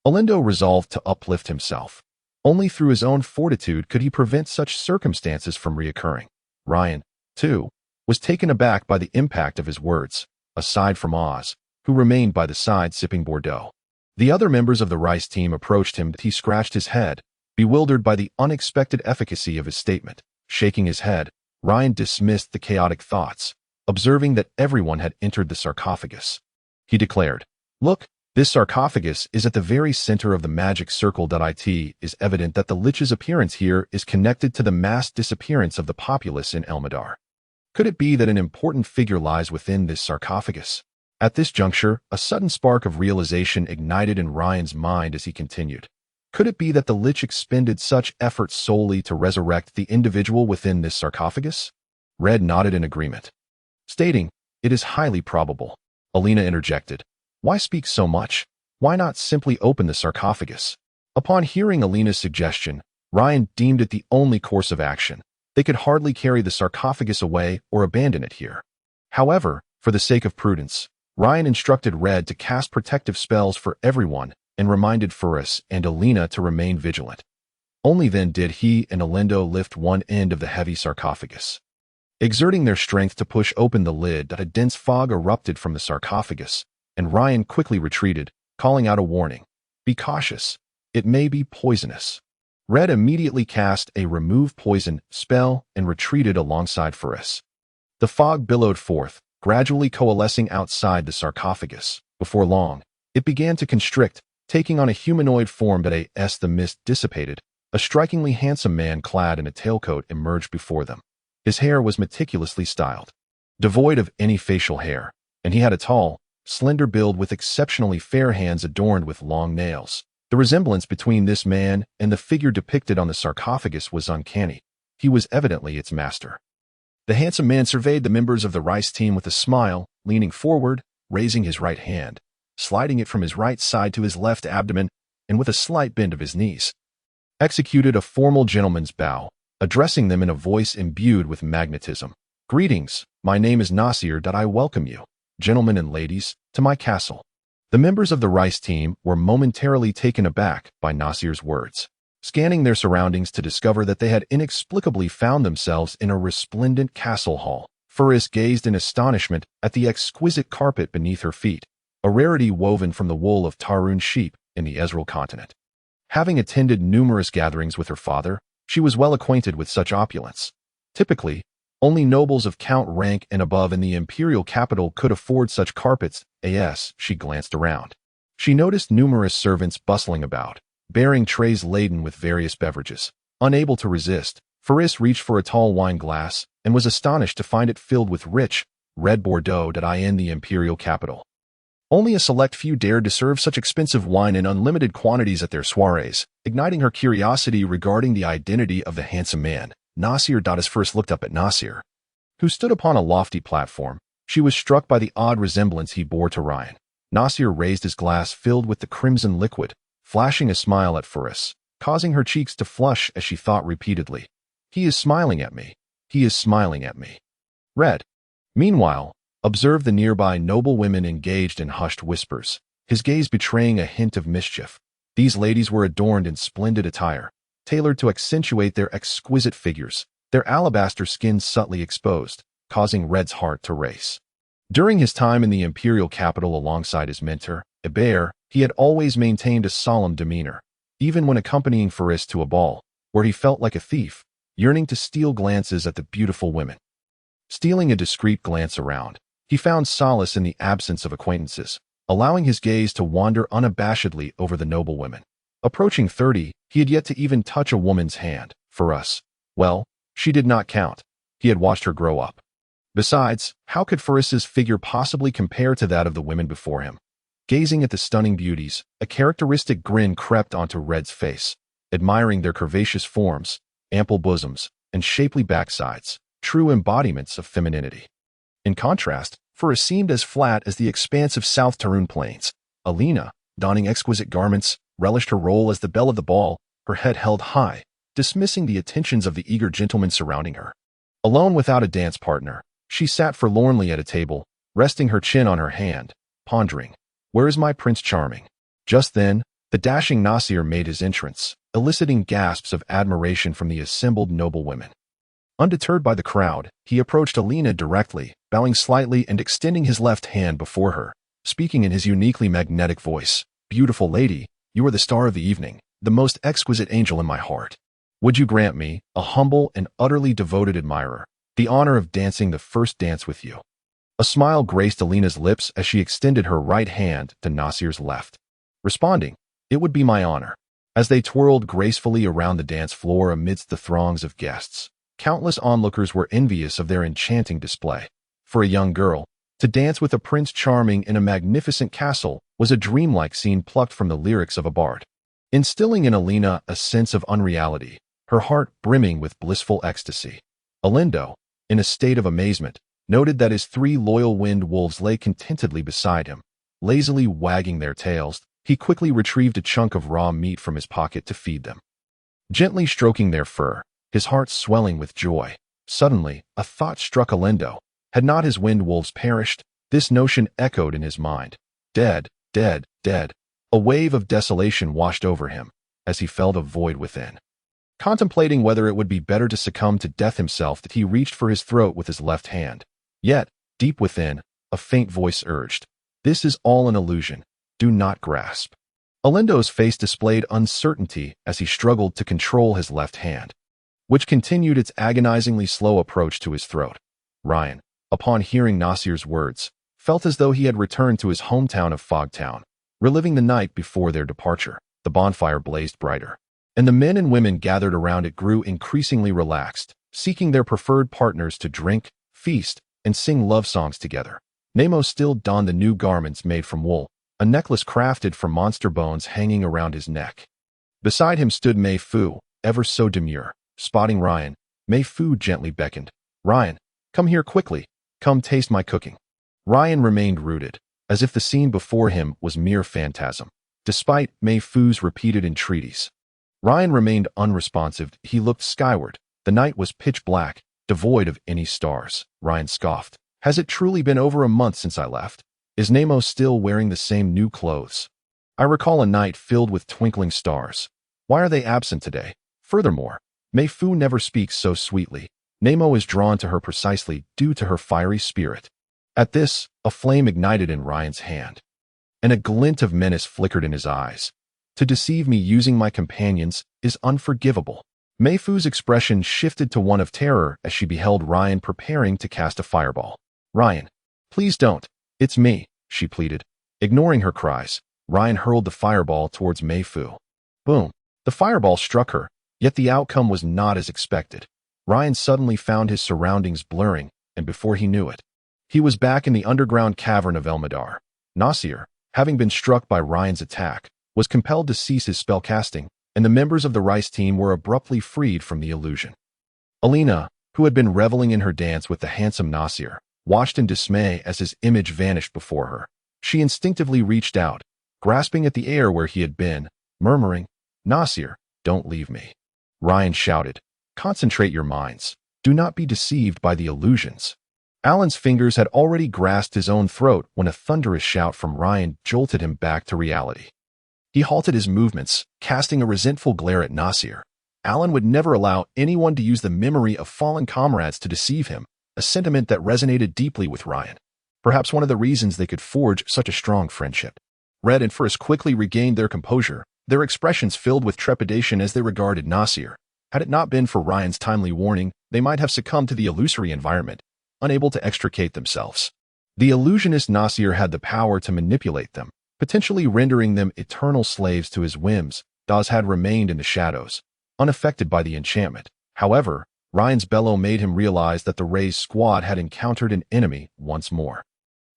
Olindo resolved to uplift himself. Only through his own fortitude could he prevent such circumstances from reoccurring. Ryan, too, was taken aback by the impact of his words, aside from Oz, who remained by the side sipping Bordeaux. The other members of the Rice team approached him. He scratched his head, bewildered by the unexpected efficacy of his statement. Shaking his head, Ryan dismissed the chaotic thoughts, observing that everyone had entered the sarcophagus. He declared, "Look, this sarcophagus is at the very center of the magic circle. It is evident that the Lich's appearance here is connected to the mass disappearance of the populace in Elmadar. Could it be that an important figure lies within this sarcophagus?" At this juncture, a sudden spark of realization ignited in Ryan's mind as he continued. Could it be that the Lich expended such effort solely to resurrect the individual within this sarcophagus? Red nodded in agreement, stating, "It is highly probable." Alina interjected, "Why speak so much? Why not simply open the sarcophagus?" Upon hearing Alina's suggestion, Ryan deemed it the only course of action. They could hardly carry the sarcophagus away or abandon it here. However, for the sake of prudence, Ryan instructed Red to cast protective spells for everyone and reminded Furis and Alina to remain vigilant. Only then did he and Olindo lift one end of the heavy sarcophagus. Exerting their strength to push open the lid, a dense fog erupted from the sarcophagus, and Ryan quickly retreated, calling out a warning. "Be cautious. It may be poisonous." Red immediately cast a remove poison spell and retreated alongside Furis. The fog billowed forth, gradually coalescing outside the sarcophagus. Before long, it began to constrict, taking on a humanoid form. As the mist dissipated, a strikingly handsome man clad in a tailcoat emerged before them. His hair was meticulously styled, devoid of any facial hair, and he had a tall, slender build with exceptionally fair hands adorned with long nails. The resemblance between this man and the figure depicted on the sarcophagus was uncanny. He was evidently its master. The handsome man surveyed the members of the Rice team with a smile, leaning forward, raising his right hand, sliding it from his right side to his left abdomen, and with a slight bend of his knees, executed a formal gentleman's bow, addressing them in a voice imbued with magnetism. "Greetings, my name is Nasir. I welcome you, gentlemen and ladies, to my castle." The members of the Rice team were momentarily taken aback by Nasir's words, scanning their surroundings to discover that they had inexplicably found themselves in a resplendent castle hall. Furis gazed in astonishment at the exquisite carpet beneath her feet, a rarity woven from the wool of Tarun sheep in the Ezreal continent. Having attended numerous gatherings with her father, she was well acquainted with such opulence. Typically, only nobles of count rank and above in the imperial capital could afford such carpets. She glanced around. She noticed numerous servants bustling about, bearing trays laden with various beverages. Unable to resist, Faris reached for a tall wine glass and was astonished to find it filled with rich, red Bordeaux in the imperial capital. Only a select few dared to serve such expensive wine in unlimited quantities at their soirees, igniting her curiosity regarding the identity of the handsome man. Nasir first looked up at Nasir, who stood upon a lofty platform. She was struck by the odd resemblance he bore to Ryan. Nasir raised his glass filled with the crimson liquid, flashing a smile at Faris, causing her cheeks to flush as she thought repeatedly, "He is smiling at me. He is smiling at me." Red, meanwhile, observed the nearby noble women engaged in hushed whispers, his gaze betraying a hint of mischief. These ladies were adorned in splendid attire, tailored to accentuate their exquisite figures, their alabaster skins subtly exposed, causing Red's heart to race. During his time in the imperial capital alongside his mentor, Eber, he had always maintained a solemn demeanor, even when accompanying Faris to a ball, where he felt like a thief, yearning to steal glances at the beautiful women. Stealing a discreet glance around, he found solace in the absence of acquaintances, allowing his gaze to wander unabashedly over the noble women. Approaching 30, he had yet to even touch a woman's hand. Faris, well, she did not count. He had watched her grow up. Besides, how could Faris's figure possibly compare to that of the women before him? Gazing at the stunning beauties, a characteristic grin crept onto Red's face, admiring their curvaceous forms, ample bosoms, and shapely backsides, true embodiments of femininity. In contrast, Faris seemed as flat as the expansive South Tarun plains. Alina, donning exquisite garments, relished her role as the belle of the ball, her head held high, dismissing the attentions of the eager gentlemen surrounding her. Alone without a dance partner, she sat forlornly at a table, resting her chin on her hand, pondering, "Where is my Prince Charming?" Just then, the dashing Nasir made his entrance, eliciting gasps of admiration from the assembled noble women. Undeterred by the crowd, he approached Alina directly, bowing slightly and extending his left hand before her, speaking in his uniquely magnetic voice, "Beautiful lady, you are the star of the evening, the most exquisite angel in my heart. Would you grant me, a humble and utterly devoted admirer, the honor of dancing the first dance with you?" A smile graced Alina's lips as she extended her right hand to Nasir's left. Responding, "It would be my honor." As they twirled gracefully around the dance floor amidst the throngs of guests, countless onlookers were envious of their enchanting display. For a young girl, to dance with a Prince Charming in a magnificent castle was a dreamlike scene plucked from the lyrics of a bard, instilling in Alina a sense of unreality, her heart brimming with blissful ecstasy. Alindo, in a state of amazement, noted that his 3 loyal wind wolves lay contentedly beside him, lazily wagging their tails. He quickly retrieved a chunk of raw meat from his pocket to feed them. Gently stroking their fur, his heart swelling with joy, suddenly a thought struck Alindo. Had not his wind wolves perished? This notion echoed in his mind. Dead, dead, dead. A wave of desolation washed over him, as he felt a void within. Contemplating whether it would be better to succumb to death himself, that he reached for his throat with his left hand. Yet, deep within, a faint voice urged, "This is all an illusion. Do not grasp." Alindo's face displayed uncertainty as he struggled to control his left hand, which continued its agonizingly slow approach to his throat. Ryan, upon hearing Nasir's words, felt as though he had returned to his hometown of Fogtown, reliving the night before their departure. The bonfire blazed brighter, and the men and women gathered around it grew increasingly relaxed, seeking their preferred partners to drink, feast, and sing love songs together. Nemo still donned the new garments made from wool, a necklace crafted from monster bones hanging around his neck. Beside him stood Mei Fu, ever so demure. Spotting Ryan, Mei Fu gently beckoned, "Ryan, come here quickly. Come taste my cooking." Ryan remained rooted, as if the scene before him was mere phantasm, despite Mei Fu's repeated entreaties. Ryan remained unresponsive. He looked skyward. The night was pitch black, devoid of any stars. Ryan scoffed. "Has it truly been over a month since I left? Is Nemo still wearing the same new clothes? I recall a night filled with twinkling stars. Why are they absent today? Furthermore, Mei Fu never speaks so sweetly. Nemo is drawn to her precisely due to her fiery spirit." At this, a flame ignited in Ryan's hand, and a glint of menace flickered in his eyes. "To deceive me using my companions is unforgivable." Mei Fu's expression shifted to one of terror as she beheld Ryan preparing to cast a fireball. "Ryan, please don't. It's me," she pleaded. Ignoring her cries, Ryan hurled the fireball towards Mei Fu. Boom! The fireball struck her, yet the outcome was not as expected. Ryan suddenly found his surroundings blurring, and before he knew it, he was back in the underground cavern of Elmadar. Nasir, having been struck by Ryan's attack, was compelled to cease his spellcasting, and the members of the Rice team were abruptly freed from the illusion. Alina, who had been reveling in her dance with the handsome Nasir, watched in dismay as his image vanished before her. She instinctively reached out, grasping at the air where he had been, murmuring, "Nasir, don't leave me." Ryan shouted, "Concentrate your minds. Do not be deceived by the illusions." Alan's fingers had already grasped his own throat when a thunderous shout from Ryan jolted him back to reality. He halted his movements, casting a resentful glare at Nasir. Alan would never allow anyone to use the memory of fallen comrades to deceive him, a sentiment that resonated deeply with Ryan. Perhaps one of the reasons they could forge such a strong friendship. Red and First quickly regained their composure, their expressions filled with trepidation as they regarded Nasir. Had it not been for Ryan's timely warning, they might have succumbed to the illusory environment, unable to extricate themselves. The illusionist Nasir had the power to manipulate them, potentially rendering them eternal slaves to his whims. Daz had remained in the shadows, unaffected by the enchantment. However, Ryan's bellow made him realize that the Ray's squad had encountered an enemy once more.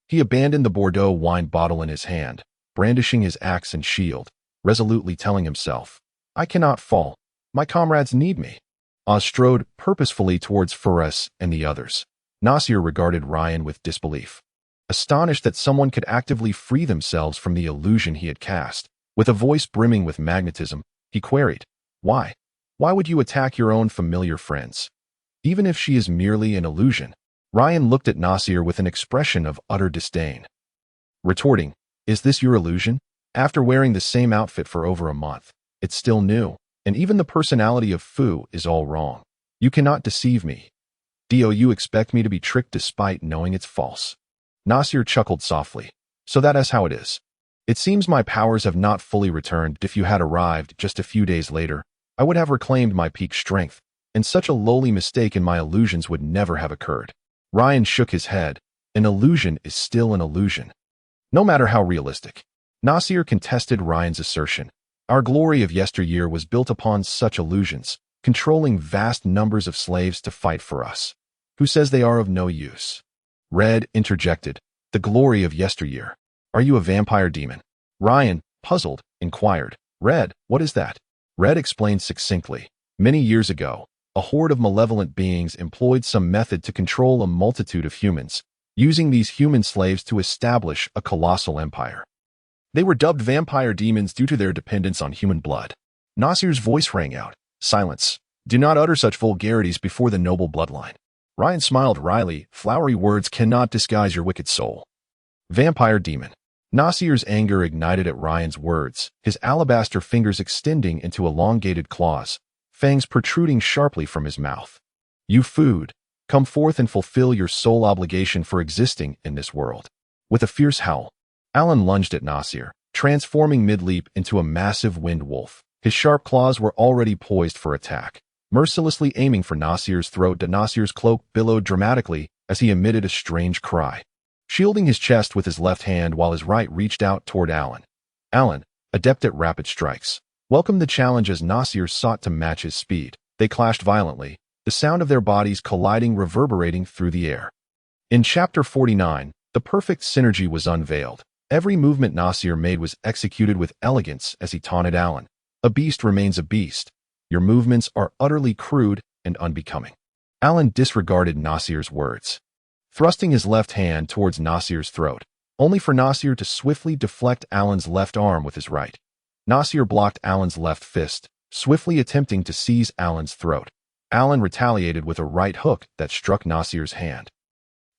He abandoned the Bordeaux wine bottle in his hand, brandishing his axe and shield, resolutely telling himself, "I cannot fall. My comrades need me." Oz strode purposefully towards Furas and the others. Nasir regarded Ryan with disbelief. Astonished that someone could actively free themselves from the illusion he had cast, with a voice brimming with magnetism, he queried, "Why? Why would you attack your own familiar friends? Even if she is merely an illusion?" Ryan looked at Nasir with an expression of utter disdain, retorting, "Is this your illusion? After wearing the same outfit for over a month, it's still new, and even the personality of Fu is all wrong. You cannot deceive me. Do you expect me to be tricked despite knowing it's false?" Nasir chuckled softly. "So that is how it is. It seems my powers have not fully returned. If you had arrived just a few days later, I would have reclaimed my peak strength, and such a lowly mistake in my illusions would never have occurred." Ryan shook his head. An illusion is still an illusion, no matter how realistic. Nasir contested Ryan's assertion. "Our glory of yesteryear was built upon such illusions, controlling vast numbers of slaves to fight for us. Who says they are of no use?" Red interjected, "The glory of yesteryear. Are you a vampire demon?" Ryan, puzzled, inquired, "Red, what is that?" Red explained succinctly. "Many years ago, a horde of malevolent beings employed some method to control a multitude of humans, using these human slaves to establish a colossal empire. They were dubbed vampire demons due to their dependence on human blood." Nasir's voice rang out, "Silence. Do not utter such vulgarities before the noble bloodline." Ryan smiled wryly. "Flowery words cannot disguise your wicked soul." "Vampire demon." Nasir's anger ignited at Ryan's words, his alabaster fingers extending into elongated claws, fangs protruding sharply from his mouth. "You food, come forth and fulfill your sole obligation for existing in this world." With a fierce howl, Alan lunged at Nasir, transforming mid-leap into a massive wind wolf. His sharp claws were already poised for attack, mercilessly aiming for Nasir's throat. Nasir's cloak billowed dramatically as he emitted a strange cry, shielding his chest with his left hand while his right reached out toward Alan. Alan, adept at rapid strikes, welcomed the challenge as Nasir sought to match his speed. They clashed violently, the sound of their bodies colliding reverberating through the air. In Chapter 49, the perfect synergy was unveiled. Every movement Nasir made was executed with elegance as he taunted Alan. "A beast remains a beast. Your movements are utterly crude and unbecoming." Alan disregarded Nasir's words, thrusting his left hand towards Nasir's throat, only for Nasir to swiftly deflect Alan's left arm with his right. Nasir blocked Alan's left fist, swiftly attempting to seize Alan's throat. Alan retaliated with a right hook that struck Nasir's hand,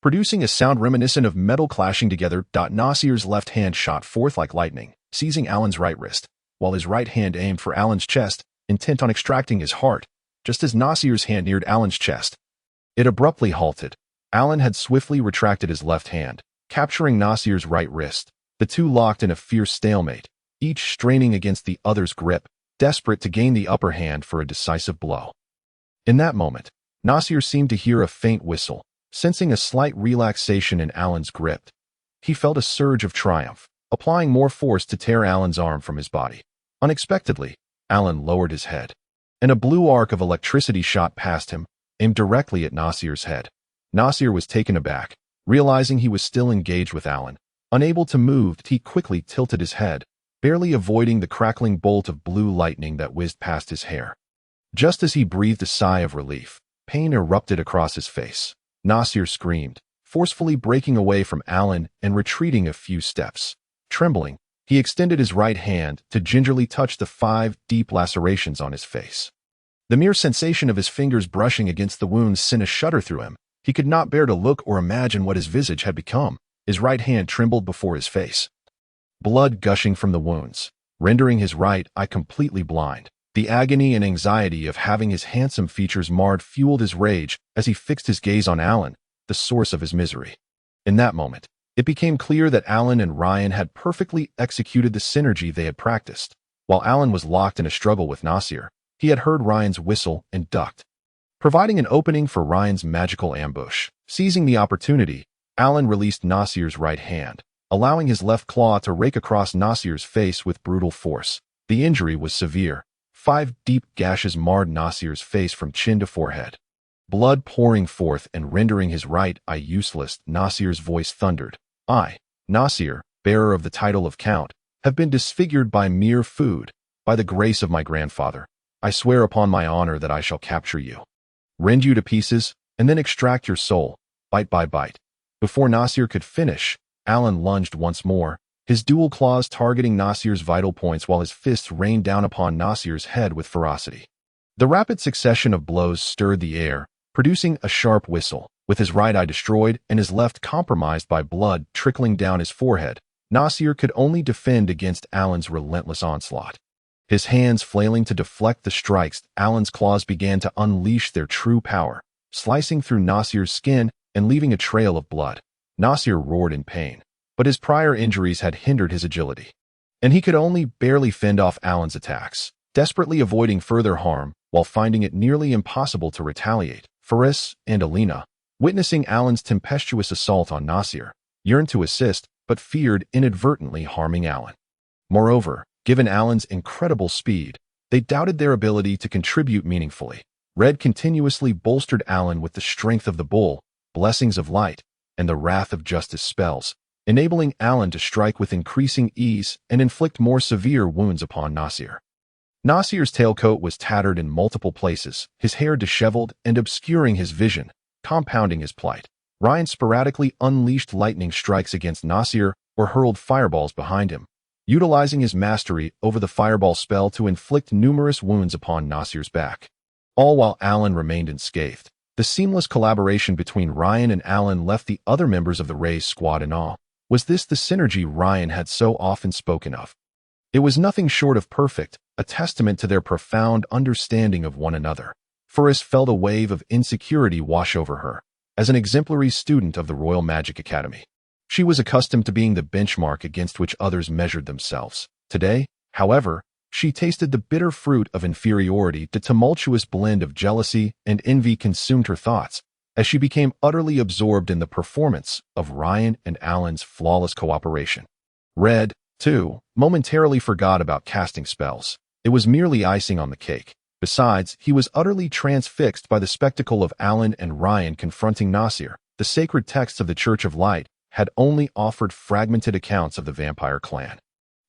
producing a sound reminiscent of metal clashing together. Nasir's left hand shot forth like lightning, seizing Alan's right wrist, while his right hand aimed for Alan's chest, intent on extracting his heart. Just as Nasir's hand neared Alan's chest, it abruptly halted. Alan had swiftly retracted his left hand, capturing Nasir's right wrist. The two locked in a fierce stalemate, each straining against the other's grip. desperate to gain the upper hand for a decisive blow. In that moment, Nasir seemed to hear a faint whistle, sensing a slight relaxation in Alan's grip. He felt a surge of triumph, applying more force to tear Alan's arm from his body. Unexpectedly, Alan lowered his head, and a blue arc of electricity shot past him, aimed directly at Nasir's head. Nasir was taken aback, realizing he was still engaged with Alan. Unable to move, he quickly tilted his head, barely avoiding the crackling bolt of blue lightning that whizzed past his hair. Just as he breathed a sigh of relief, pain erupted across his face. Nasir screamed, forcefully breaking away from Alan and retreating a few steps. Trembling, he extended his right hand to gingerly touch the 5 deep lacerations on his face. The mere sensation of his fingers brushing against the wounds sent a shudder through him. He could not bear to look or imagine what his visage had become. His right hand trembled before his face, blood gushing from the wounds, rendering his right eye completely blind. The agony and anxiety of having his handsome features marred fueled his rage as he fixed his gaze on Alan, the source of his misery. In that moment, it became clear that Alan and Ryan had perfectly executed the synergy they had practiced. While Alan was locked in a struggle with Nasir, he had heard Ryan's whistle and ducked, providing an opening for Ryan's magical ambush. Seizing the opportunity, Alan released Nasir's right hand, allowing his left claw to rake across Nasir's face with brutal force. The injury was severe. 5 deep gashes marred Nasir's face from chin to forehead, blood pouring forth and rendering his right eye useless. Nasir's voice thundered, "I, Nasir, bearer of the title of Count, have been disfigured by mere food. By the grace of my grandfather, I swear upon my honor that I shall capture you, rend you to pieces, and then extract your soul, bite by bite." Before Nasir could finish, Alan lunged once more, his dual claws targeting Nasir's vital points while his fists rained down upon Nasir's head with ferocity. The rapid succession of blows stirred the air, producing a sharp whistle. With his right eye destroyed and his left compromised by blood trickling down his forehead, Nasir could only defend against Alan's relentless onslaught. His hands flailing to deflect the strikes, Alan's claws began to unleash their true power, slicing through Nasir's skin and leaving a trail of blood. Nasir roared in pain, but his prior injuries had hindered his agility, and he could only barely fend off Alan's attacks, desperately avoiding further harm while finding it nearly impossible to retaliate. Faris and Alina, witnessing Alan's tempestuous assault on Nasir, yearned to assist but feared inadvertently harming Alan. Moreover, given Alan's incredible speed, they doubted their ability to contribute meaningfully. Red continuously bolstered Alan with the strength of the bull, blessings of light, and the wrath of justice spells, enabling Alan to strike with increasing ease and inflict more severe wounds upon Nasir. Nasir's tailcoat was tattered in multiple places, his hair disheveled and obscuring his vision, compounding his plight. Ryan sporadically unleashed lightning strikes against Nasir or hurled fireballs behind him, utilizing his mastery over the fireball spell to inflict numerous wounds upon Nasir's back. All while Alan remained unscathed. The seamless collaboration between Ryan and Alan left the other members of the Rays squad in awe. Was this the synergy Ryan had so often spoken of? It was nothing short of perfect, a testament to their profound understanding of one another. Faris felt a wave of insecurity wash over her. As an exemplary student of the Royal Magic Academy, she was accustomed to being the benchmark against which others measured themselves. Today, however, she tasted the bitter fruit of inferiority. The tumultuous blend of jealousy and envy consumed her thoughts as she became utterly absorbed in the performance of Ryan and Alan's flawless cooperation. Red, too, momentarily forgot about casting spells. It was merely icing on the cake. Besides, he was utterly transfixed by the spectacle of Alan and Ryan confronting Nasir. The sacred texts of the Church of Light had only offered fragmented accounts of the vampire clan,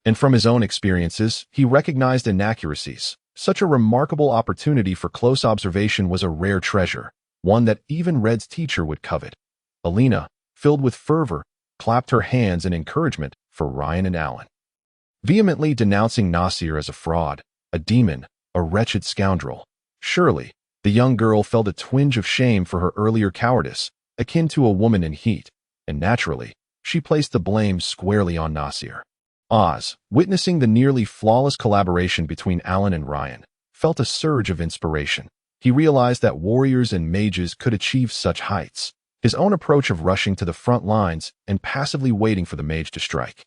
and from his own experiences, he recognized inaccuracies. Such a remarkable opportunity for close observation was a rare treasure, one that even Red's teacher would covet. Alina, filled with fervor, clapped her hands in encouragement for Ryan and Alan, vehemently denouncing Nasir as a fraud, a demon, a wretched scoundrel. Surely, the young girl felt a twinge of shame for her earlier cowardice, akin to a woman in heat, and naturally, she placed the blame squarely on Nasir. Oz, witnessing the nearly flawless collaboration between Alan and Ryan, felt a surge of inspiration. He realized that warriors and mages could achieve such heights. His own approach of rushing to the front lines and passively waiting for the mage to strike,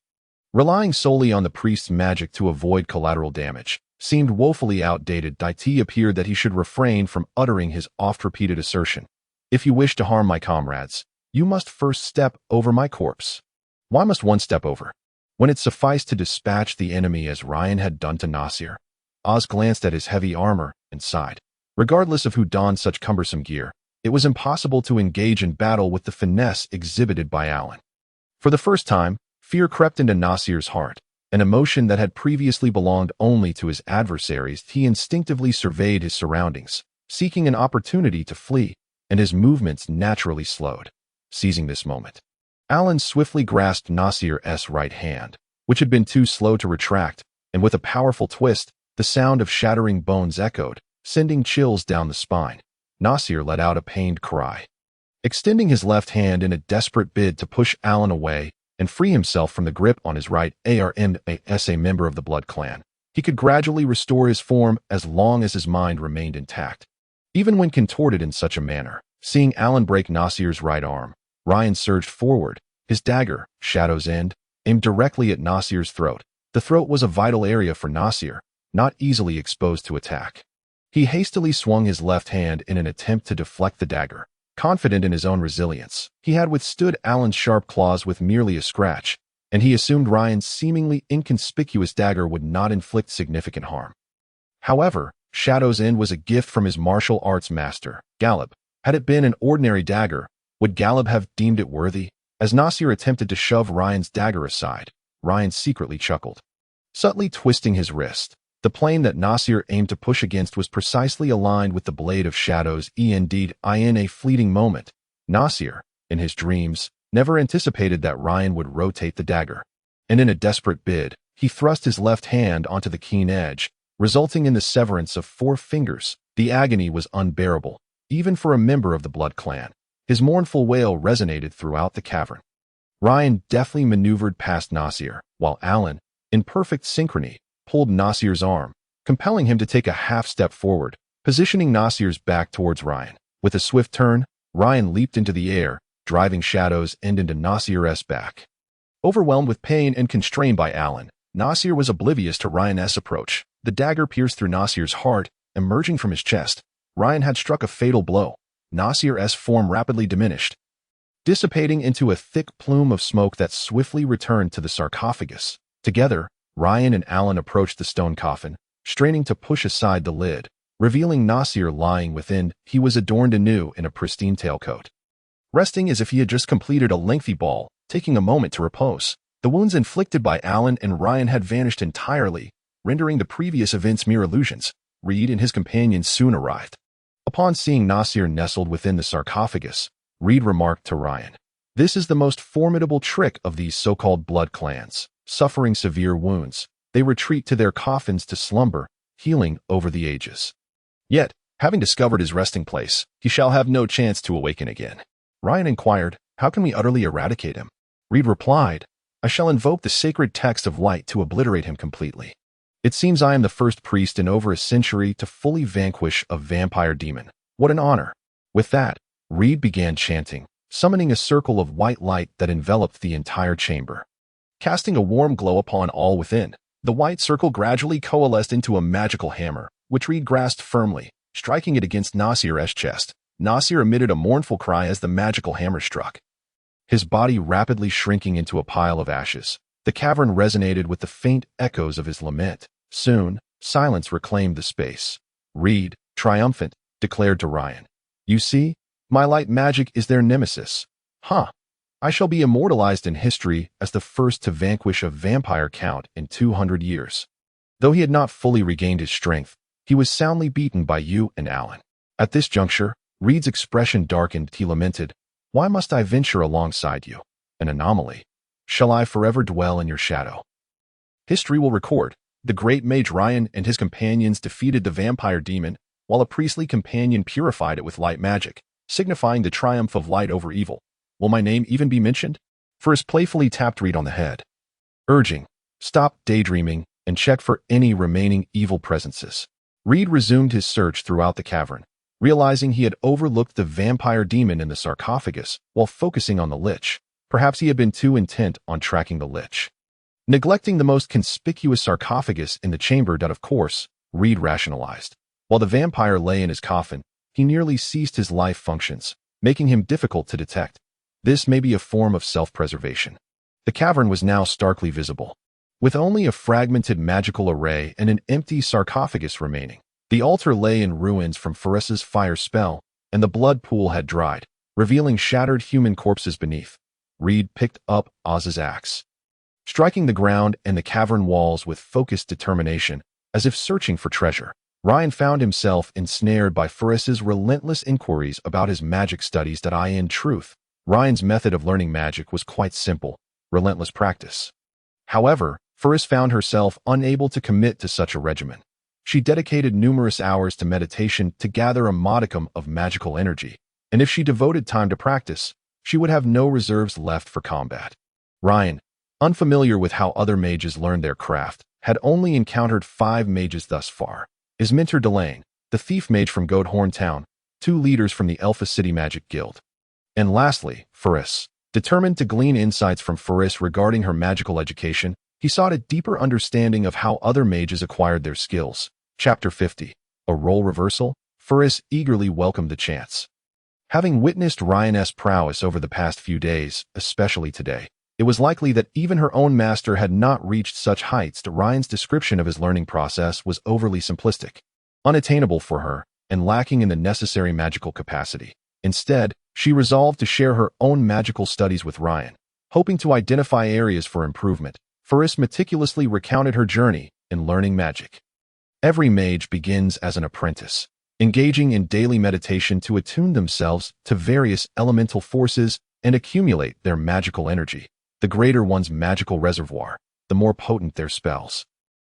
relying solely on the priest's magic to avoid collateral damage, seemed woefully outdated. It appeared that he should refrain from uttering his oft-repeated assertion. If you wish to harm my comrades, you must first step over my corpse. Why must one step over, when it sufficed to dispatch the enemy as Ryan had done to Nasir? Oz glanced at his heavy armor and sighed. Regardless of who donned such cumbersome gear, it was impossible to engage in battle with the finesse exhibited by Alan. For the first time, fear crept into Nasir's heart, an emotion that had previously belonged only to his adversaries. He instinctively surveyed his surroundings, seeking an opportunity to flee, and his movements naturally slowed. Seizing this moment, Alan swiftly grasped Nasir's right hand, which had been too slow to retract, and with a powerful twist, the sound of shattering bones echoed, sending chills down the spine. Nasir let out a pained cry. Extending his left hand in a desperate bid to push Alan away and free himself from the grip on his right arm as a member of the Blood Clan, he could gradually restore his form as long as his mind remained intact. Even when contorted in such a manner, seeing Alan break Nasir's right arm, Ryan surged forward, his dagger, Shadow's End, aimed directly at Nasir's throat. The throat was a vital area for Nasir, not easily exposed to attack. He hastily swung his left hand in an attempt to deflect the dagger. Confident in his own resilience, he had withstood Alan's sharp claws with merely a scratch, and he assumed Ryan's seemingly inconspicuous dagger would not inflict significant harm. However, Shadow's End was a gift from his martial arts master, Galeb. Had it been an ordinary dagger, would Galeb have deemed it worthy? As Nasir attempted to shove Ryan's dagger aside, Ryan secretly chuckled. Subtly twisting his wrist, the plane that Nasir aimed to push against was precisely aligned with the blade of Shadow's End. In a fleeting moment, Nasir, in his dreams, never anticipated that Ryan would rotate the dagger. And in a desperate bid, he thrust his left hand onto the keen edge, resulting in the severance of 4 fingers. The agony was unbearable, even for a member of the Blood Clan. His mournful wail resonated throughout the cavern. Ryan deftly maneuvered past Nasir, while Alan, in perfect synchrony, pulled Nasir's arm, compelling him to take a half-step forward, positioning Nasir's back towards Ryan. With a swift turn, Ryan leaped into the air, driving Shadow's End into Nasir's back. Overwhelmed with pain and constrained by Alan, Nasir was oblivious to Ryan's approach. The dagger pierced through Nasir's heart, emerging from his chest. Ryan had struck a fatal blow. Nasir's form rapidly diminished, dissipating into a thick plume of smoke that swiftly returned to the sarcophagus. Together, Ryan and Alan approached the stone coffin, straining to push aside the lid, revealing Nasir lying within. He was adorned anew in a pristine tailcoat, resting as if he had just completed a lengthy ball, taking a moment to repose. The wounds inflicted by Alan and Ryan had vanished entirely, rendering the previous events mere illusions. Reed and his companions soon arrived. Upon seeing Nasir nestled within the sarcophagus, Reed remarked to Ryan, "This is the most formidable trick of these so-called blood clans. Suffering severe wounds, they retreat to their coffins to slumber, healing over the ages. Yet, having discovered his resting place, he shall have no chance to awaken again." Ryan inquired, "How can we utterly eradicate him?" Reed replied, "I shall invoke the sacred text of light to obliterate him completely. It seems I am the first priest in over a century to fully vanquish a vampire demon. What an honor." With that, Reed began chanting, summoning a circle of white light that enveloped the entire chamber. Casting a warm glow upon all within, the white circle gradually coalesced into a magical hammer, which Reed grasped firmly, striking it against Nasir's chest. Nasir emitted a mournful cry as the magical hammer struck, his body rapidly shrinking into a pile of ashes. The cavern resonated with the faint echoes of his lament. Soon, silence reclaimed the space. Reed, triumphant, declared to Ryan, "You see, my light magic is their nemesis. Huh. I shall be immortalized in history as the first to vanquish a vampire count in 200 years. Though he had not fully regained his strength, he was soundly beaten by you and Alan." At this juncture, Reed's expression darkened. He lamented, "Why must I venture alongside you? An anomaly. Shall I forever dwell in your shadow?" History will record, the great Mage Ryan and his companions defeated the vampire demon, while a priestly companion purified it with light magic, signifying the triumph of light over evil. Will my name even be mentioned? First playfully tapped Reed on the head, urging, "Stop daydreaming and check for any remaining evil presences." Reed resumed his search throughout the cavern, realizing he had overlooked the vampire demon in the sarcophagus while focusing on the lich. Perhaps he had been too intent on tracking the lich. neglecting the most conspicuous sarcophagus in the chamber that, of course, Reed rationalized. While the vampire lay in his coffin, he nearly ceased his life functions, making him difficult to detect. This may be a form of self-preservation. The cavern was now starkly visible, with only a fragmented magical array and an empty sarcophagus remaining. The altar lay in ruins from Faris's fire spell, and the blood pool had dried, revealing shattered human corpses beneath. Reed picked up Oz's axe, striking the ground and the cavern walls with focused determination, as if searching for treasure. Ryan found himself ensnared by Faris's relentless inquiries about his magic studies. In truth, Ryan's method of learning magic was quite simple: relentless practice. However, Faris found herself unable to commit to such a regimen. She dedicated numerous hours to meditation to gather a modicum of magical energy, and if she devoted time to practice, she would have no reserves left for combat. Ryan, unfamiliar with how other mages learned their craft, had only encountered 5 mages thus far. His mentor Delane, the thief mage from Goathorn Town, 2 leaders from the Alpha City Magic Guild. And lastly, Faris. Determined to glean insights from Faris regarding her magical education, he sought a deeper understanding of how other mages acquired their skills. Chapter 50. A role reversal? Faris eagerly welcomed the chance. Having witnessed Ryan's prowess over the past few days, especially today, it was likely that even her own master had not reached such heights. Ryan's description of his learning process was overly simplistic, unattainable for her, and lacking in the necessary magical capacity. Instead, she resolved to share her own magical studies with Ryan. Hoping to identify areas for improvement, Faris meticulously recounted her journey in learning magic. Every mage begins as an apprentice, engaging in daily meditation to attune themselves to various elemental forces and accumulate their magical energy. The greater one's magical reservoir, the more potent their spells.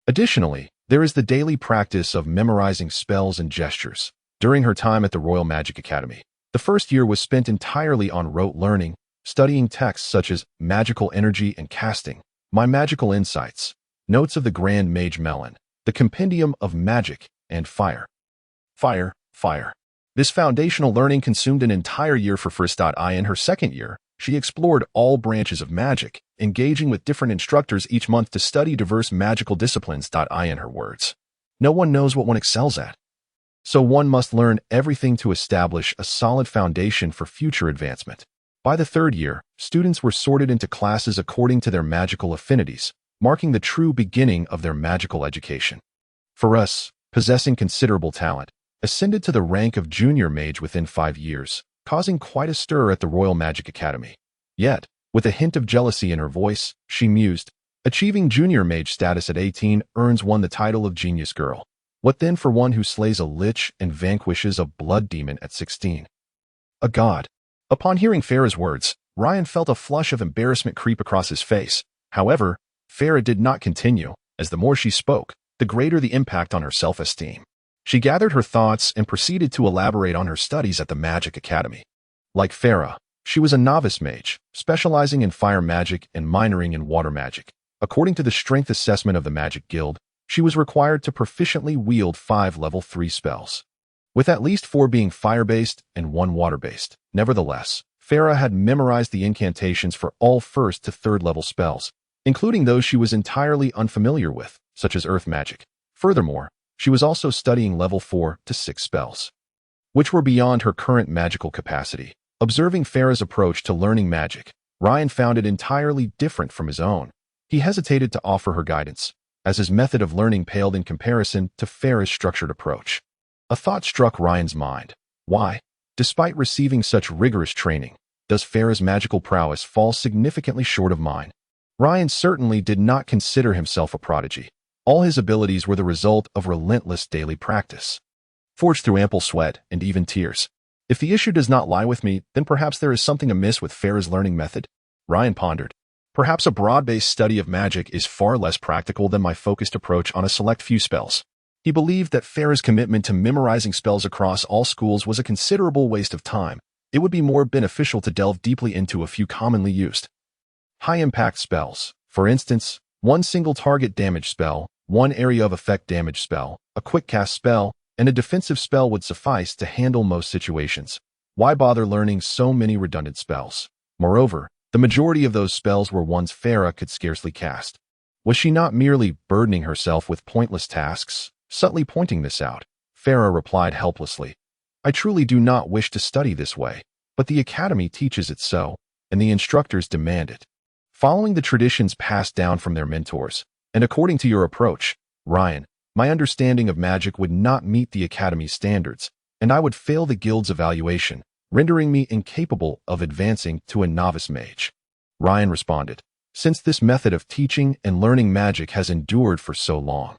Additionally, there is the daily practice of memorizing spells and gestures. During her time at the Royal Magic Academy, the first year was spent entirely on rote learning, studying texts such as Magical Energy and Casting, My Magical Insights, Notes of the Grand Mage Melon, the Compendium of Magic, and Fire. This foundational learning consumed an entire year for Faris. In her second year, she explored all branches of magic, engaging with different instructors each month to study diverse magical disciplines. In her words, no one knows what one excels at, so one must learn everything to establish a solid foundation for future advancement. By the third year, students were sorted into classes according to their magical affinities, marking the true beginning of their magical education. Faris, possessing considerable talent, ascended to the rank of junior mage within 5 years, causing quite a stir at the Royal Magic Academy. Yet, with a hint of jealousy in her voice, she mused, achieving junior mage status at 18 earns one the title of genius girl. What then for one who slays a lich and vanquishes a blood demon at 16? A god. Upon hearing Farah's words, Ryan felt a flush of embarrassment creep across his face. However, Farah did not continue, as the more she spoke, the greater the impact on her self-esteem. She gathered her thoughts and proceeded to elaborate on her studies at the Magic Academy. Like Farah, she was a novice mage, specializing in fire magic and minoring in water magic. According to the strength assessment of the Magic Guild, she was required to proficiently wield 5 level 3 spells, with at least 4 being fire-based and 1 water-based. Nevertheless, Farah had memorized the incantations for all 1st to 3rd level spells, including those she was entirely unfamiliar with, such as earth magic. Furthermore, she was also studying level 4 to 6 spells, which were beyond her current magical capacity. Observing Farah's approach to learning magic, Ryan found it entirely different from his own. He hesitated to offer her guidance, as his method of learning paled in comparison to Farah's structured approach. A thought struck Ryan's mind. Why, despite receiving such rigorous training, does Farah's magical prowess fall significantly short of mine? Ryan certainly did not consider himself a prodigy. All his abilities were the result of relentless daily practice, forged through ample sweat and even tears. If the issue does not lie with me, then perhaps there is something amiss with Farah's learning method. Ryan pondered. Perhaps a broad-based study of magic is far less practical than my focused approach on a select few spells. He believed that Farah's commitment to memorizing spells across all schools was a considerable waste of time. It would be more beneficial to delve deeply into a few commonly used high-impact spells. For instance, 1 single target damage spell, 1 area of effect damage spell, a quick cast spell, and a defensive spell would suffice to handle most situations. Why bother learning so many redundant spells? Moreover, the majority of those spells were ones Farah could scarcely cast. Was she not merely burdening herself with pointless tasks, subtly pointing this out? Farah replied helplessly. I truly do not wish to study this way, but the academy teaches it so, and the instructors demand it. Following the traditions passed down from their mentors, and according to your approach, Ryan, my understanding of magic would not meet the academy's standards, and I would fail the guild's evaluation, rendering me incapable of advancing to a novice mage. Ryan responded, since this method of teaching and learning magic has endured for so long,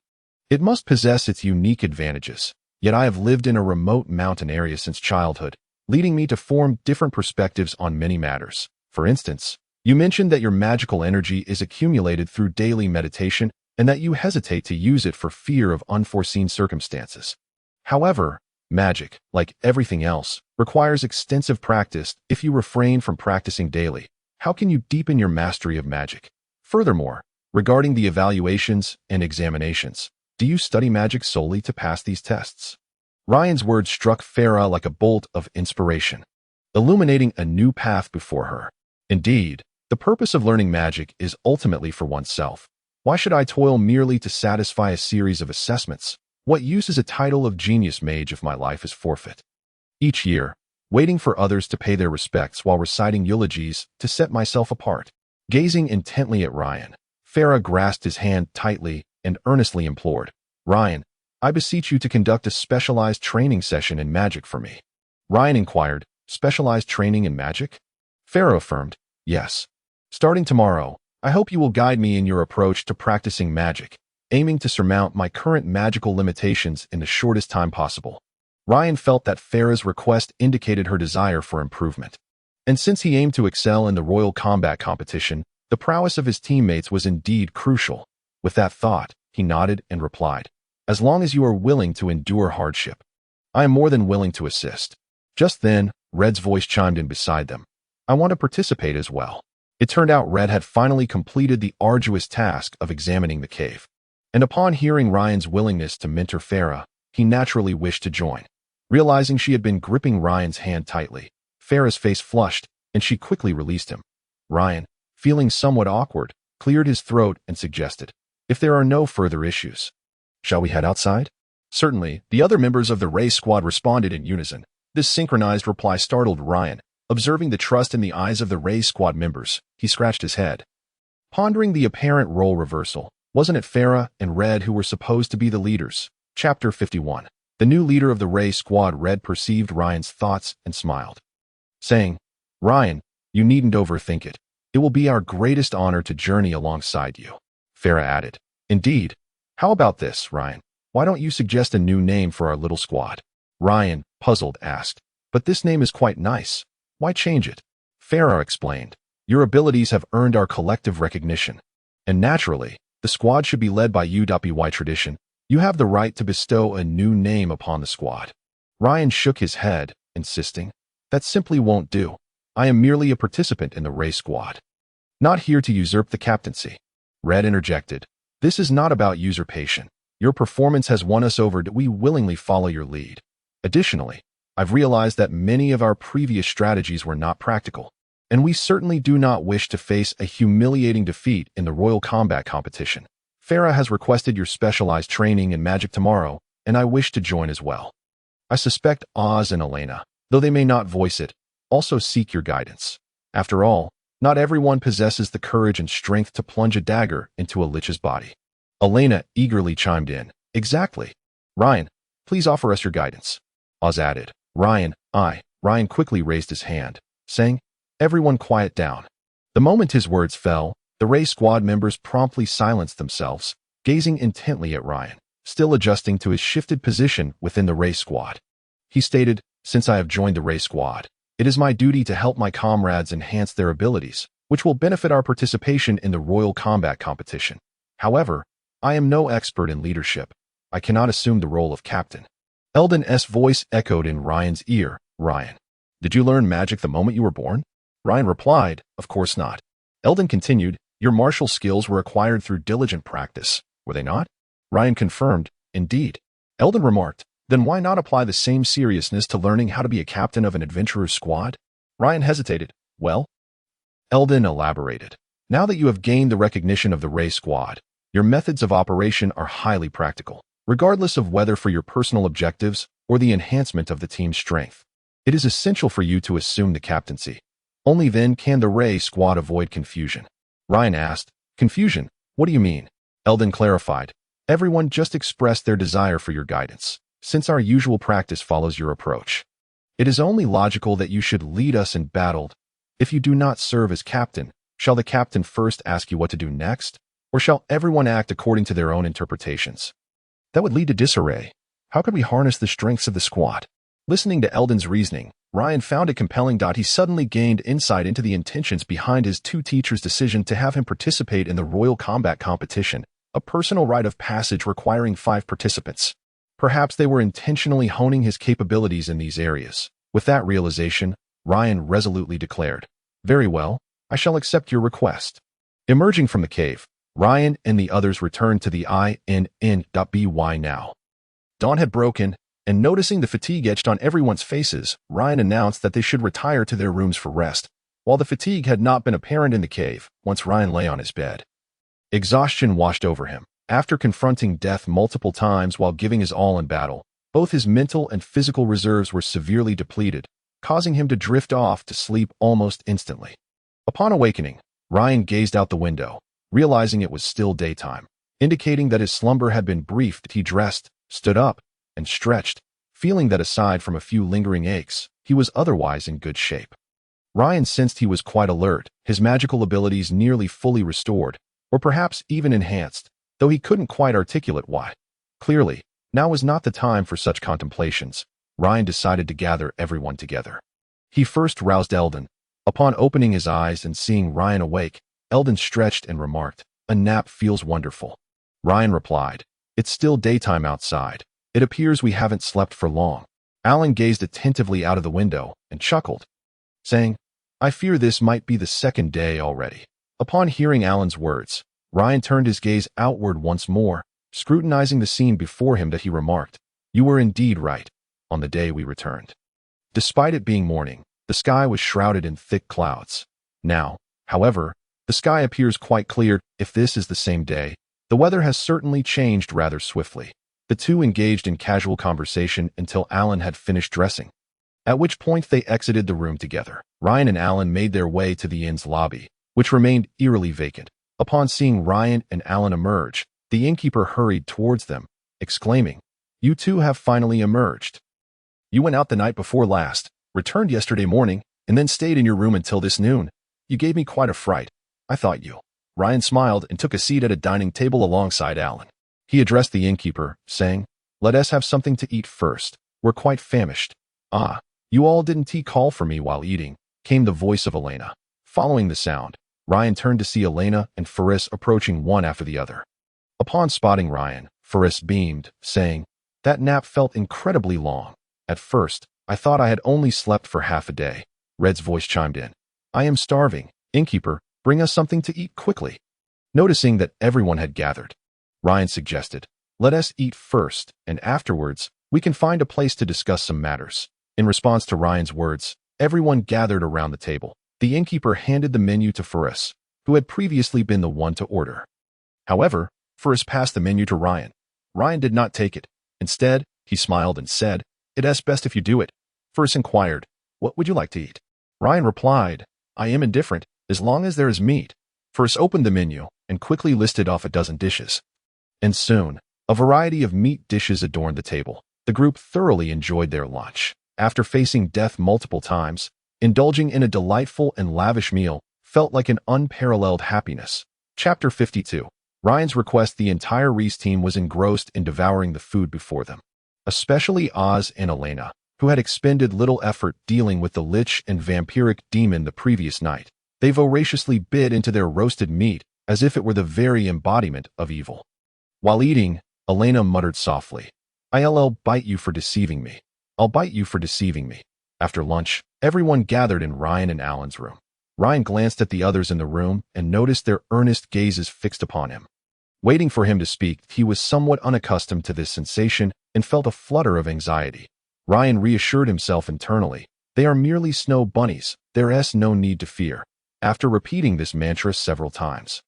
it must possess its unique advantages. Yet I have lived in a remote mountain area since childhood, leading me to form different perspectives on many matters. For instance, you mentioned that your magical energy is accumulated through daily meditation and that you hesitate to use it for fear of unforeseen circumstances. However, magic, like everything else, requires extensive practice. If you refrain from practicing daily, how can you deepen your mastery of magic? Furthermore, regarding the evaluations and examinations, do you study magic solely to pass these tests? Ryan's words struck Farah like a bolt of inspiration, illuminating a new path before her. Indeed, the purpose of learning magic is ultimately for oneself. Why should I toil merely to satisfy a series of assessments? What use is a title of genius mage if my life is forfeit? Each year, waiting for others to pay their respects while reciting eulogies to set myself apart. Gazing intently at Ryan, Farah grasped his hand tightly and earnestly implored, Ryan, I beseech you to conduct a specialized training session in magic for me. Ryan inquired, specialized training in magic? Farah affirmed, yes. Starting tomorrow, I hope you will guide me in your approach to practicing magic, aiming to surmount my current magical limitations in the shortest time possible. Ryan felt that Farah's request indicated her desire for improvement. And since he aimed to excel in the royal combat competition, the prowess of his teammates was indeed crucial. With that thought, he nodded and replied, as long as you are willing to endure hardship, I am more than willing to assist. Just then, Red's voice chimed in beside them. I want to participate as well. It turned out Red had finally completed the arduous task of examining the cave. And upon hearing Ryan's willingness to mentor Farah, he naturally wished to join. Realizing she had been gripping Ryan's hand tightly, Farah's face flushed, and she quickly released him. Ryan, feeling somewhat awkward, cleared his throat and suggested, if there are no further issues, shall we head outside? Certainly, the other members of the race squad responded in unison. This synchronized reply startled Ryan. Observing the trust in the eyes of the race squad members, he scratched his head. Pondering the apparent role reversal, wasn't it Farah and Red who were supposed to be the leaders? Chapter 51. The new leader of the race squad, Red, perceived Ryan's thoughts and smiled, saying, Ryan, you needn't overthink it. It will be our greatest honor to journey alongside you. Farah added, indeed. How about this, Ryan? Why don't you suggest a new name for our little squad? Ryan, puzzled, asked, but this name is quite nice. Why change it? Farah explained, your abilities have earned our collective recognition. And naturally, the squad should be led by you. By tradition, you have the right to bestow a new name upon the squad. Ryan shook his head, insisting, that simply won't do. I am merely a participant in the race squad, not here to usurp the captaincy. Red interjected, this is not about usurpation. Your performance has won us over. We willingly follow your lead. Additionally, I've realized that many of our previous strategies were not practical, and we certainly do not wish to face a humiliating defeat in the royal combat competition. Farah has requested your specialized training in magic tomorrow, and I wish to join as well. I suspect Oz and Elena, though they may not voice it, also seek your guidance. After all, not everyone possesses the courage and strength to plunge a dagger into a lich's body. Elena eagerly chimed in, exactly. Ryan, please offer us your guidance. Oz added, Ryan quickly raised his hand, saying, everyone quiet down. The moment his words fell, the race squad members promptly silenced themselves, gazing intently at Ryan, still adjusting to his shifted position within the race squad. He stated, since I have joined the race squad, it is my duty to help my comrades enhance their abilities, which will benefit our participation in the royal combat competition. However, I am no expert in leadership. I cannot assume the role of captain. Eldon's voice echoed in Ryan's ear. Ryan, did you learn magic the moment you were born? Ryan replied, of course not. Eldon continued, your martial skills were acquired through diligent practice, were they not? Ryan confirmed, indeed. Eldon remarked, then why not apply the same seriousness to learning how to be a captain of an adventurer's squad? Ryan hesitated. Well? Eldon elaborated. Now that you have gained the recognition of the race squad, Your methods of operation are highly practical, regardless of whether for your personal objectives or the enhancement of the team's strength. It is essential for you to assume the captaincy. Only then can the Ray squad avoid confusion. Ryan asked, Confusion? What do you mean? Eldon clarified, Everyone just expressed their desire for your guidance, since our usual practice follows your approach. It is only logical that you should lead us in battle. If you do not serve as captain, shall the captain first ask you what to do next? Or shall everyone act according to their own interpretations? That would lead to disarray. How could we harness the strengths of the squad? Listening to Eldon's reasoning, Ryan found it compelling. He suddenly gained insight into the intentions behind his two teachers' decision to have him participate in the Royal Combat Competition, a personal rite of passage requiring 5 participants. Perhaps they were intentionally honing his capabilities in these areas. With that realization, Ryan resolutely declared, Very well, I shall accept your request. Emerging from the cave, Ryan and the others returned to the INN.by now. Dawn had broken, and noticing the fatigue etched on everyone's faces, Ryan announced that they should retire to their rooms for rest, while the fatigue had not been apparent in the cave once Ryan lay on his bed. Exhaustion washed over him. After confronting death multiple times while giving his all in battle, both his mental and physical reserves were severely depleted, causing him to drift off to sleep almost instantly. Upon awakening, Ryan gazed out the window, realizing it was still daytime, indicating that his slumber had been brief. He dressed, stood up, and stretched, feeling that aside from a few lingering aches, he was otherwise in good shape. Ryan sensed he was quite alert, his magical abilities nearly fully restored, or perhaps even enhanced, though he couldn't quite articulate why. Clearly, now was not the time for such contemplations. Ryan decided to gather everyone together. He first roused Eldon. Upon opening his eyes and seeing Ryan awake, Eldon stretched and remarked, A nap feels wonderful. Ryan replied, It's still daytime outside. It appears we haven't slept for long. Alan gazed attentively out of the window and chuckled, saying, I fear this might be the 2nd day already. Upon hearing Alan's words, Ryan turned his gaze outward once more, scrutinizing the scene before him. He remarked, You were indeed right, on the day we returned. Despite it being morning, the sky was shrouded in thick clouds. Now, however, the sky appears quite clear. If this is the same day, the weather has certainly changed rather swiftly. The two engaged in casual conversation until Alan had finished dressing, at which point they exited the room together. Ryan and Alan made their way to the inn's lobby, which remained eerily vacant. Upon seeing Ryan and Alan emerge, the innkeeper hurried towards them, exclaiming, You two have finally emerged. You went out the night before last, returned yesterday morning, and then stayed in your room until this noon. You gave me quite a fright. I thought you. Ryan smiled and took a seat at a dining table alongside Alan. He addressed the innkeeper, saying, Let us have something to eat first. We're quite famished. Ah, you all didn't call for me while eating, came the voice of Elena. Following the sound, Ryan turned to see Elena and Ferris approaching one after the other. Upon spotting Ryan, Ferris beamed, saying, That nap felt incredibly long. At first, I thought I had only slept for half a day. Red's voice chimed in. I am starving. Innkeeper, bring us something to eat quickly. Noticing that everyone had gathered, Ryan suggested, Let us eat first, and afterwards, we can find a place to discuss some matters. In response to Ryan's words, everyone gathered around the table. The innkeeper handed the menu to Ferris, who had previously been the one to order. However, Ferris passed the menu to Ryan. Ryan did not take it. Instead, he smiled and said, It is best if you do it. Ferris inquired, What would you like to eat? Ryan replied, I am indifferent, as long as there is meat. Ferris opened the menu and quickly listed off a dozen dishes. And soon, a variety of meat dishes adorned the table. The group thoroughly enjoyed their lunch. After facing death multiple times, indulging in a delightful and lavish meal felt like an unparalleled happiness. Chapter 52. Ryan's request. The entire Reese team was engrossed in devouring the food before them. Especially Oz and Elena, who had expended little effort dealing with the lich and vampiric demon the previous night. They voraciously bit into their roasted meat as if it were the very embodiment of evil. While eating, Elena muttered softly, I'll bite you for deceiving me. I'll bite you for deceiving me. After lunch, everyone gathered in Ryan and Alan's room. Ryan glanced at the others in the room and noticed their earnest gazes fixed upon him. Waiting for him to speak, he was somewhat unaccustomed to this sensation and felt a flutter of anxiety. Ryan reassured himself internally. They are merely snow bunnies. There is no need to fear. After repeating this mantra several times,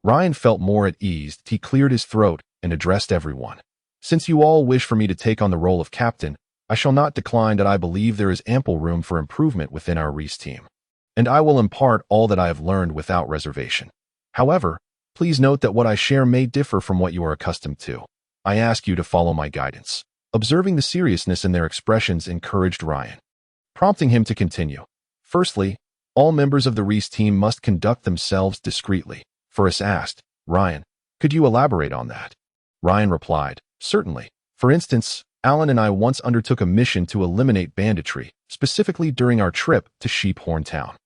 Ryan felt more at ease. He cleared his throat and addressed everyone. Since you all wish for me to take on the role of captain, I shall not decline that I believe there is ample room for improvement within our Reese team, and I will impart all that I have learned without reservation. However, please note that what I share may differ from what you are accustomed to. I ask you to follow my guidance. Observing the seriousness in their expressions encouraged Ryan, prompting him to continue. Firstly, all members of the Reese team must conduct themselves discreetly. Ferris asked, Ryan, could you elaborate on that? Ryan replied, certainly. For instance, Alan and I once undertook a mission to eliminate banditry, specifically during our trip to Sheephorn Town.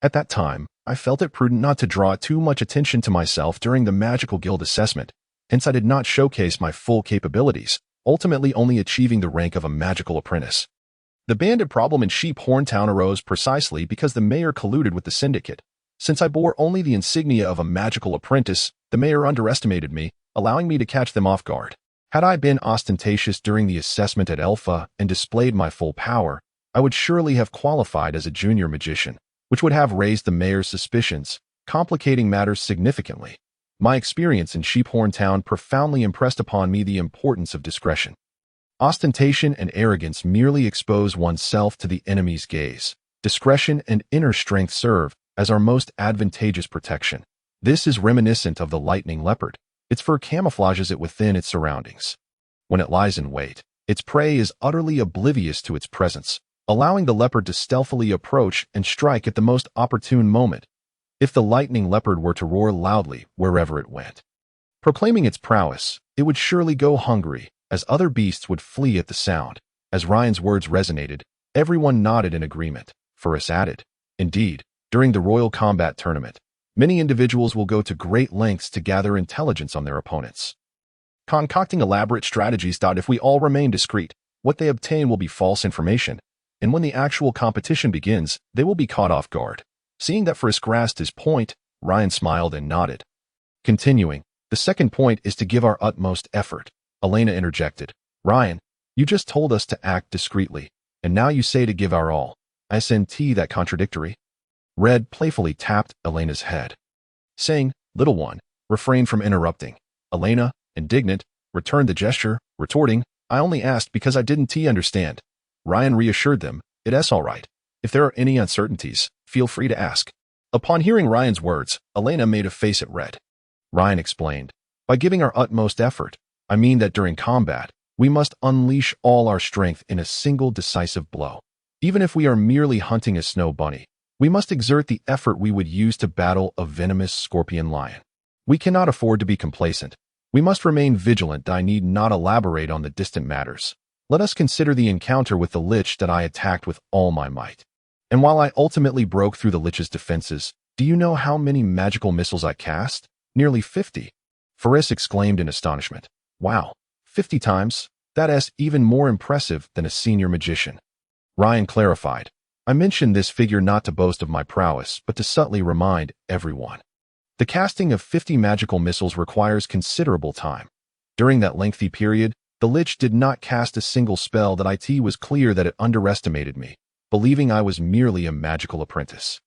At that time, I felt it prudent not to draw too much attention to myself during the Magical Guild assessment, hence I did not showcase my full capabilities, ultimately only achieving the rank of a magical apprentice. The bandit problem in Sheephorn Town arose precisely because the mayor colluded with the syndicate. Since I bore only the insignia of a magical apprentice, the mayor underestimated me, allowing me to catch them off guard. Had I been ostentatious during the assessment at Alpha and displayed my full power, I would surely have qualified as a junior magician, which would have raised the mayor's suspicions, complicating matters significantly. My experience in Sheephorn Town profoundly impressed upon me the importance of discretion. Ostentation and arrogance merely expose oneself to the enemy's gaze. Discretion and inner strength serve as our most advantageous protection. This is reminiscent of the lightning leopard. Its fur camouflages it within its surroundings. When it lies in wait, its prey is utterly oblivious to its presence, allowing the leopard to stealthily approach and strike at the most opportune moment. If the lightning leopard were to roar loudly wherever it went, proclaiming its prowess, it would surely go hungry, as other beasts would flee at the sound. As Ryan's words resonated, everyone nodded in agreement. Ferris added, indeed, during the Royal Combat Tournament, many individuals will go to great lengths to gather intelligence on their opponents, concocting elaborate strategies. If we all remain discreet, what they obtain will be false information, and when the actual competition begins, they will be caught off guard. Seeing that Ferris grasped his point, Ryan smiled and nodded. Continuing, the second point is to give our utmost effort. Elena interjected, Ryan, you just told us to act discreetly, and now you say to give our all. Isn't that contradictory? Red playfully tapped Elena's head, saying, little one, refrain from interrupting. Elena, indignant, returned the gesture, retorting, I only asked because I didn't understand. Ryan reassured them, it's all right. If there are any uncertainties, feel free to ask. Upon hearing Ryan's words, Elena made a face at Red. Ryan explained, by giving our utmost effort, I mean that during combat, we must unleash all our strength in a single decisive blow. Even if we are merely hunting a snow bunny, we must exert the effort we would use to battle a venomous scorpion lion. We cannot afford to be complacent. We must remain vigilant. I need not elaborate on the distant matters. Let us consider the encounter with the lich that I attacked with all my might. And while I ultimately broke through the lich's defenses, do you know how many magical missiles I cast? Nearly 50. Ferris exclaimed in astonishment. Wow, 50 times? That's even more impressive than a senior magician. Ryan clarified, I mentioned this figure not to boast of my prowess, but to subtly remind everyone. The casting of 50 magical missiles requires considerable time. During that lengthy period, the lich did not cast a single spell. That it was clear that it underestimated me, believing I was merely a magical apprentice,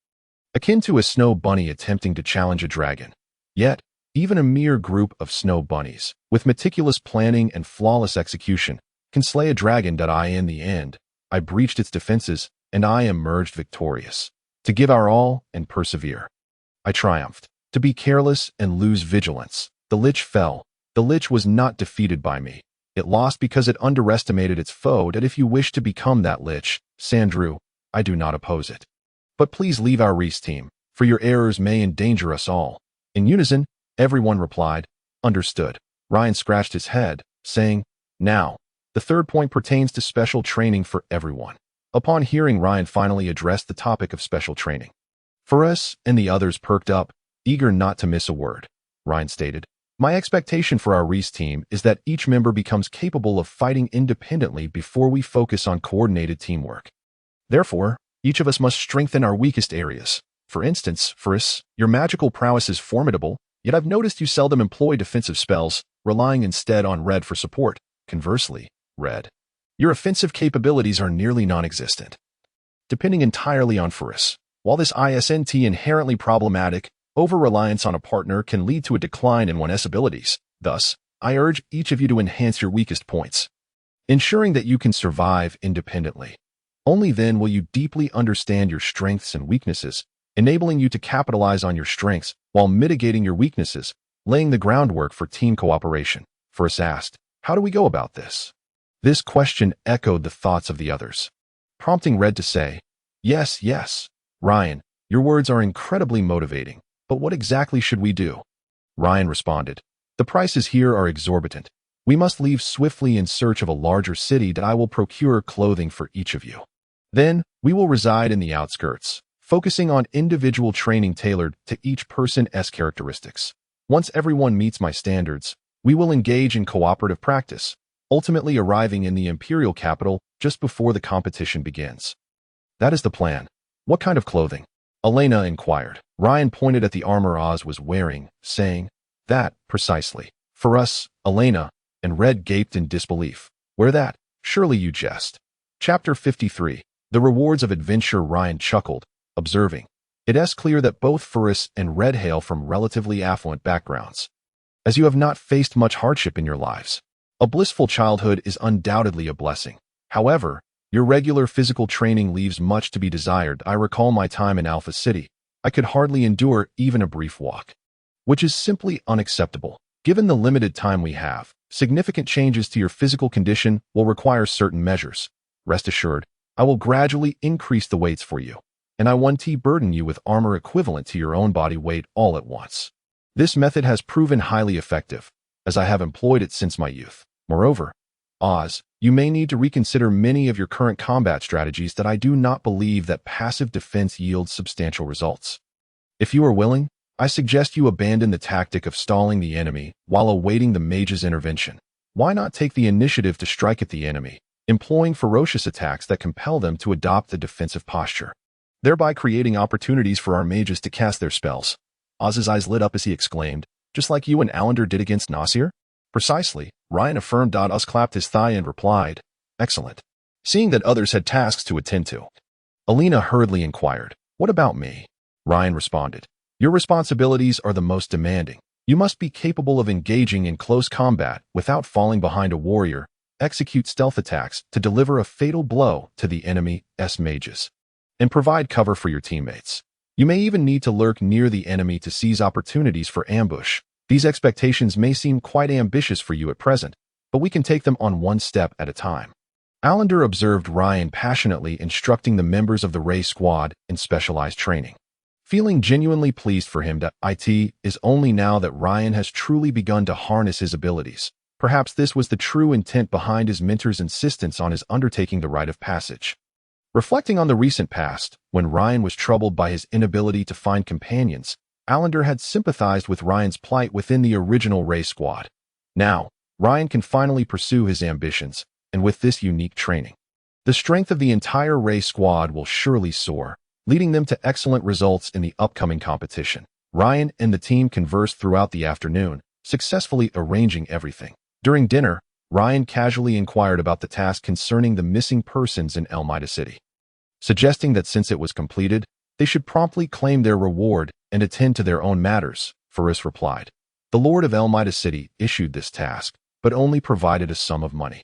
akin to a snow bunny attempting to challenge a dragon. Yet, even a mere group of snow bunnies, with meticulous planning and flawless execution, can slay a dragon. In the end, I breached its defenses, and I emerged victorious. To give our all and persevere. I triumphed. To be careless and lose vigilance. The lich fell. The lich was not defeated by me. It lost because it underestimated its foe. That if you wish to become that lich, Sandrew, I do not oppose it. But please leave our Reese team, for your errors may endanger us all. In unison, everyone replied, understood. Ryan scratched his head, saying, now, the third point pertains to special training for everyone. Upon hearing Ryan finally address the topic of special training, Ferris and the others perked up, eager not to miss a word. Ryan stated, my expectation for our Reese team is that each member becomes capable of fighting independently before we focus on coordinated teamwork. Therefore, each of us must strengthen our weakest areas. For instance, Ferris, your magical prowess is formidable, yet I've noticed you seldom employ defensive spells, relying instead on Red for support. Conversely, Red, your offensive capabilities are nearly non-existent, depending entirely on Ferris. While this isn't inherently problematic, Over-reliance on a partner can lead to a decline in one's abilities. Thus, I urge each of you to enhance your weakest points, ensuring that you can survive independently. Only then will you deeply understand your strengths and weaknesses, enabling you to capitalize on your strengths while mitigating your weaknesses, laying the groundwork for team cooperation. First asked, how do we go about this? This question echoed the thoughts of the others, prompting Red to say, yes, yes. Ryan, your words are incredibly motivating, but what exactly should we do? Ryan responded, the prices here are exorbitant. We must leave swiftly in search of a larger city that I will procure clothing for each of you. Then, we will reside in the outskirts, focusing on individual training tailored to each person's characteristics. Once everyone meets my standards, we will engage in cooperative practice, ultimately arriving in the imperial capital just before the competition begins. That is the plan. What kind of clothing? Elena inquired. Ryan pointed at the armor Oz was wearing, saying, that, precisely. For us, Elena, and Red gaped in disbelief. Wear that? Surely you jest. Chapter 53. The Rewards of Adventure. Ryan chuckled, observing, it is clear that both Ferris and Red hail from relatively affluent backgrounds, as you have not faced much hardship in your lives. A blissful childhood is undoubtedly a blessing. However, your regular physical training leaves much to be desired. I recall my time in Alpha City. I could hardly endure even a brief walk, which is simply unacceptable. Given the limited time we have, significant changes to your physical condition will require certain measures. Rest assured, I will gradually increase the weights for you, and I won't burden you with armor equivalent to your own body weight all at once. This method has proven highly effective, as I have employed it since my youth. Moreover, Oz, you may need to reconsider many of your current combat strategies that I do not believe that passive defense yields substantial results. If you are willing, I suggest you abandon the tactic of stalling the enemy while awaiting the mage's intervention. Why not take the initiative to strike at the enemy, employing ferocious attacks that compel them to adopt a defensive posture, thereby creating opportunities for our mages to cast their spells? Oz's eyes lit up as he exclaimed, just like you and Allender did against Nasir? Precisely, Ryan affirmed. Oz clapped his thigh and replied, excellent. Seeing that others had tasks to attend to, Alina hurriedly inquired, what about me? Ryan responded, your responsibilities are the most demanding. You must be capable of engaging in close combat without falling behind a warrior, execute stealth attacks to deliver a fatal blow to the enemy's mages, and provide cover for your teammates. You may even need to lurk near the enemy to seize opportunities for ambush. These expectations may seem quite ambitious for you at present, but we can take them on one step at a time. Allender observed Ryan passionately instructing the members of the Ray squad in specialized training. Feeling genuinely pleased for him, it is only now that Ryan has truly begun to harness his abilities. Perhaps this was the true intent behind his mentor's insistence on his undertaking the rite of passage. Reflecting on the recent past, when Ryan was troubled by his inability to find companions, Allender had sympathized with Ryan's plight within the original Ray squad. Now, Ryan can finally pursue his ambitions, and with this unique training, the strength of the entire Ray squad will surely soar, leading them to excellent results in the upcoming competition. Ryan and the team conversed throughout the afternoon, successfully arranging everything. During dinner, Ryan casually inquired about the task concerning the missing persons in Elmida City, suggesting that since it was completed, they should promptly claim their reward and attend to their own matters. Ferris replied, the Lord of Elmida City issued this task, but only provided a sum of money.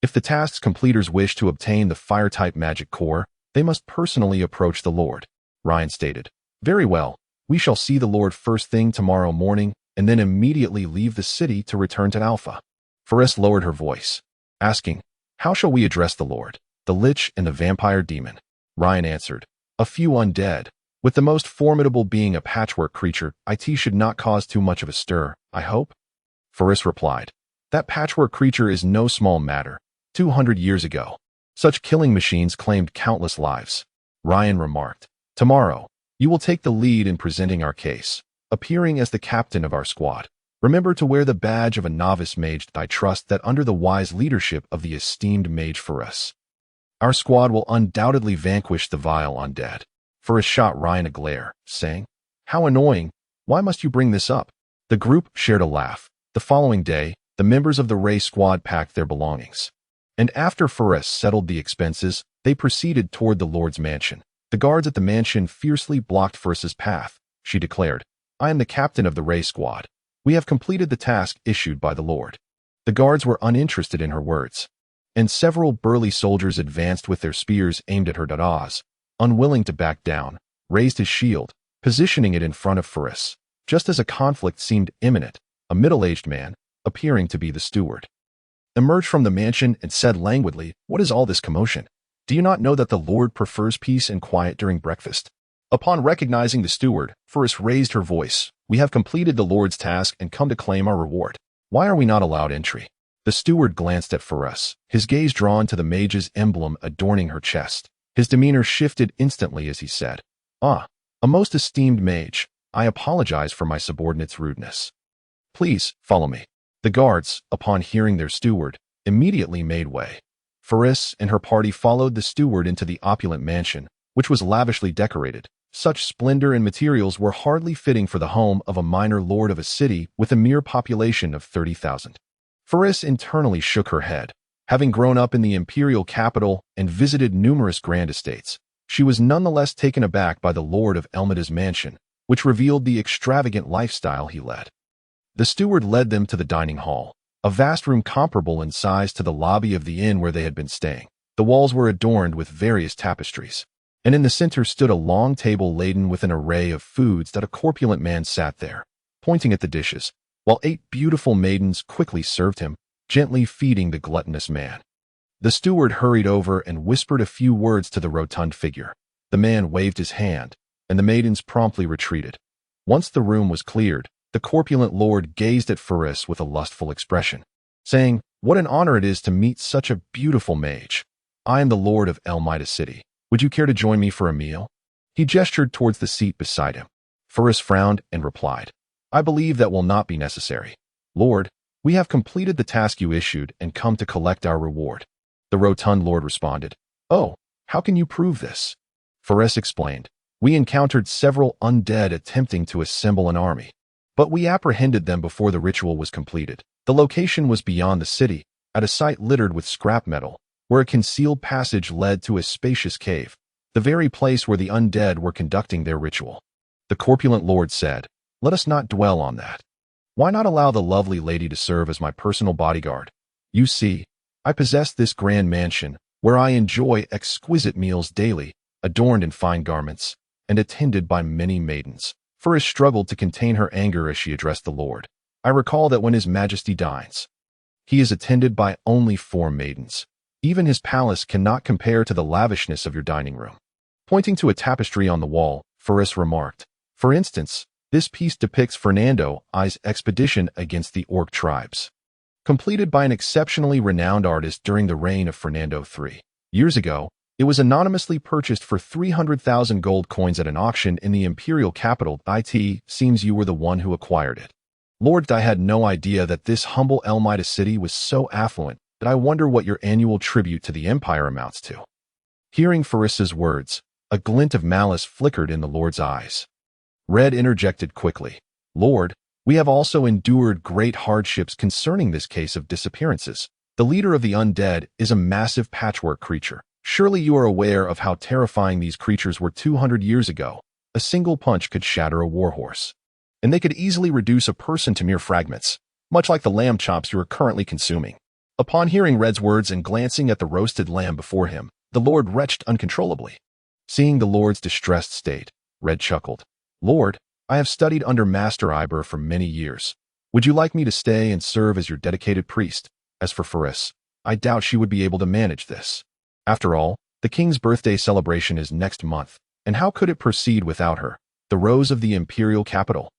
If the task's completers wish to obtain the fire-type magic core, they must personally approach the Lord. Ryan stated, very well, we shall see the Lord first thing tomorrow morning and then immediately leave the city to return to Alpha. Ferris lowered her voice, asking, how shall we address the Lord, the Lich, and the vampire demon? Ryan answered, a few undead. With the most formidable being a patchwork creature, it should not cause too much of a stir, I hope? Ferris replied, that patchwork creature is no small matter. 200 years ago, such killing machines claimed countless lives. Ryan remarked, tomorrow, you will take the lead in presenting our case, appearing as the captain of our squad. Remember to wear the badge of a novice mage. I trust that under the wise leadership of the esteemed Mage Ferris, our squad will undoubtedly vanquish the vile undead. Ferris shot Ryan a glare, saying, how annoying, why must you bring this up? The group shared a laugh. The following day, the members of the Ray squad packed their belongings, and after Ferris settled the expenses, they proceeded toward the Lord's mansion. The guards at the mansion fiercely blocked Ferris's path. She declared, I am the captain of the Ray Squad. We have completed the task issued by the Lord." The guards were uninterested in her words, and several burly soldiers advanced with their spears aimed at her. Dadas, unwilling to back down, raised his shield, positioning it in front of Faris. Just as a conflict seemed imminent, a middle-aged man, appearing to be the steward, emerged from the mansion and said languidly, "What is all this commotion? Do you not know that the Lord prefers peace and quiet during breakfast?" Upon recognizing the steward, Faris raised her voice. "We have completed the Lord's task and come to claim our reward. Why are we not allowed entry?" The steward glanced at Faris, his gaze drawn to the mage's emblem adorning her chest. His demeanor shifted instantly as he said, "Ah, a most esteemed mage, I apologize for my subordinate's rudeness. Please, follow me." The guards, upon hearing their steward, immediately made way. Faris and her party followed the steward into the opulent mansion, which was lavishly decorated. Such splendor and materials were hardly fitting for the home of a minor lord of a city with a mere population of 30,000. Faris internally shook her head. Having grown up in the imperial capital and visited numerous grand estates, she was nonetheless taken aback by the lord of Elmida's mansion, which revealed the extravagant lifestyle he led. The steward led them to the dining hall, a vast room comparable in size to the lobby of the inn where they had been staying. The walls were adorned with various tapestries, and in the center stood a long table laden with an array of foods. That a corpulent man sat there, pointing at the dishes, while 8 beautiful maidens quickly served him, gently feeding the gluttonous man. The steward hurried over and whispered a few words to the rotund figure. The man waved his hand, and the maidens promptly retreated. Once the room was cleared, the corpulent lord gazed at Faris with a lustful expression, saying, "What an honor it is to meet such a beautiful mage. I am the lord of Elmida City. Would you care to join me for a meal?" He gestured towards the seat beside him. Faris frowned and replied, "I believe that will not be necessary. Lord, we have completed the task you issued and come to collect our reward." The rotund lord responded, "Oh, how can you prove this?" Faris explained, "We encountered several undead attempting to assemble an army, but we apprehended them before the ritual was completed. The location was beyond the city, at a site littered with scrap metal, where a concealed passage led to a spacious cave, the very place where the undead were conducting their ritual." The corpulent lord said, "Let us not dwell on that. Why not allow the lovely lady to serve as my personal bodyguard? You see, I possess this grand mansion, where I enjoy exquisite meals daily, adorned in fine garments, and attended by many maidens." Faris struggled to contain her anger as she addressed the lord. "I recall that when His Majesty dines, he is attended by only 4 maidens. Even his palace cannot compare to the lavishness of your dining room." Pointing to a tapestry on the wall, Faris remarked, "For instance, this piece depicts Fernando I's expedition against the Orc tribes, completed by an exceptionally renowned artist during the reign of Fernando III. Years ago, it was anonymously purchased for 300,000 gold coins at an auction in the imperial capital. It seems you were the one who acquired it. Lord, I had no idea that this humble Elmida city was so affluent that I wonder what your annual tribute to the empire amounts to." Hearing Faris's words, a glint of malice flickered in the lord's eyes. Red interjected quickly, "Lord, we have also endured great hardships concerning this case of disappearances. The leader of the undead is a massive patchwork creature. Surely you are aware of how terrifying these creatures were 200 years ago. A single punch could shatter a warhorse, and they could easily reduce a person to mere fragments, much like the lamb chops you are currently consuming." Upon hearing Red's words and glancing at the roasted lamb before him, the lord retched uncontrollably. Seeing the lord's distressed state, Red chuckled, "Lord, I have studied under Master Iber for many years. Would you like me to stay and serve as your dedicated priest? As for Faris, I doubt she would be able to manage this. After all, the king's birthday celebration is next month, and how could it proceed without her, the rose of the imperial capital?"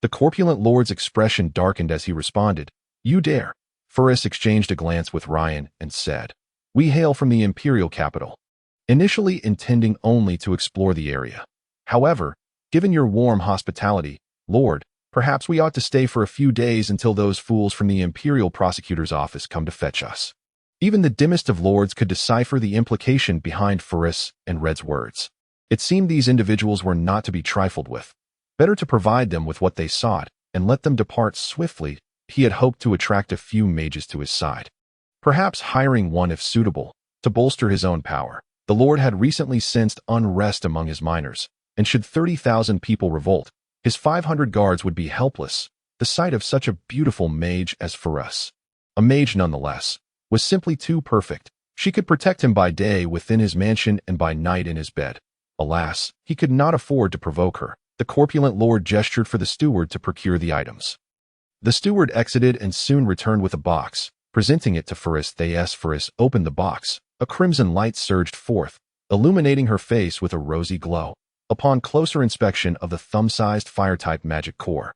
The corpulent lord's expression darkened as he responded, "You dare?" Faris exchanged a glance with Ryan and said, "We hail from the imperial capital, initially intending only to explore the area. However, given your warm hospitality, Lord, perhaps we ought to stay for a few days until those fools from the imperial prosecutor's office come to fetch us." Even the dimmest of lords could decipher the implication behind Faris and Red's words. It seemed these individuals were not to be trifled with. Better to provide them with what they sought and let them depart swiftly. He had hoped to attract a few mages to his side, perhaps hiring one if suitable, to bolster his own power. The lord had recently sensed unrest among his miners, and should 30,000 people revolt, His 500 guards would be helpless, the sight of such a beautiful mage as Faris. A mage nonetheless, was simply too perfect. She could protect him by day within his mansion and by night in his bed. Alas, he could not afford to provoke her. The corpulent lord gestured for the steward to procure the items. The steward exited and soon returned with a box. Presenting it to Faris, Faris opened the box. A crimson light surged forth, illuminating her face with a rosy glow. Upon closer inspection of the thumb-sized fire-type magic core,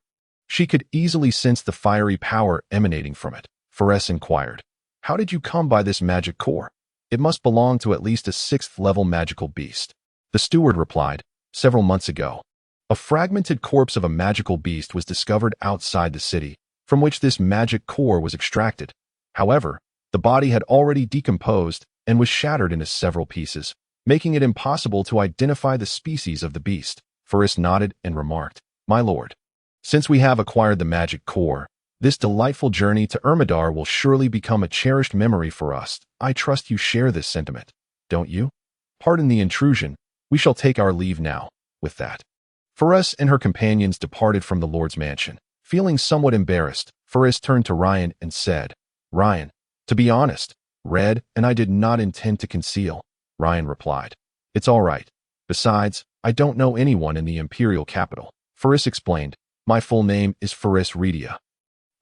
she could easily sense the fiery power emanating from it. Faris inquired, "How did you come by this magic core? It must belong to at least a 6th-level magical beast." The steward replied, "Several months ago, a fragmented corpse of a magical beast was discovered outside the city, from which this magic core was extracted. However, the body had already decomposed and was shattered into several pieces, making it impossible to identify the species of the beast." Faris nodded and remarked, "My lord, since we have acquired the magic core, this delightful journey to Ermidar will surely become a cherished memory for us. I trust you share this sentiment, don't you? Pardon the intrusion. We shall take our leave now." With that, Faris and her companions departed from the lord's mansion. Feeling somewhat embarrassed, Faris turned to Ryan and said, "Ryan, to be honest, Red and I did not intend to conceal." Ryan replied, "It's all right. Besides, I don't know anyone in the imperial capital." Faris explained, "My full name is Faris Redia,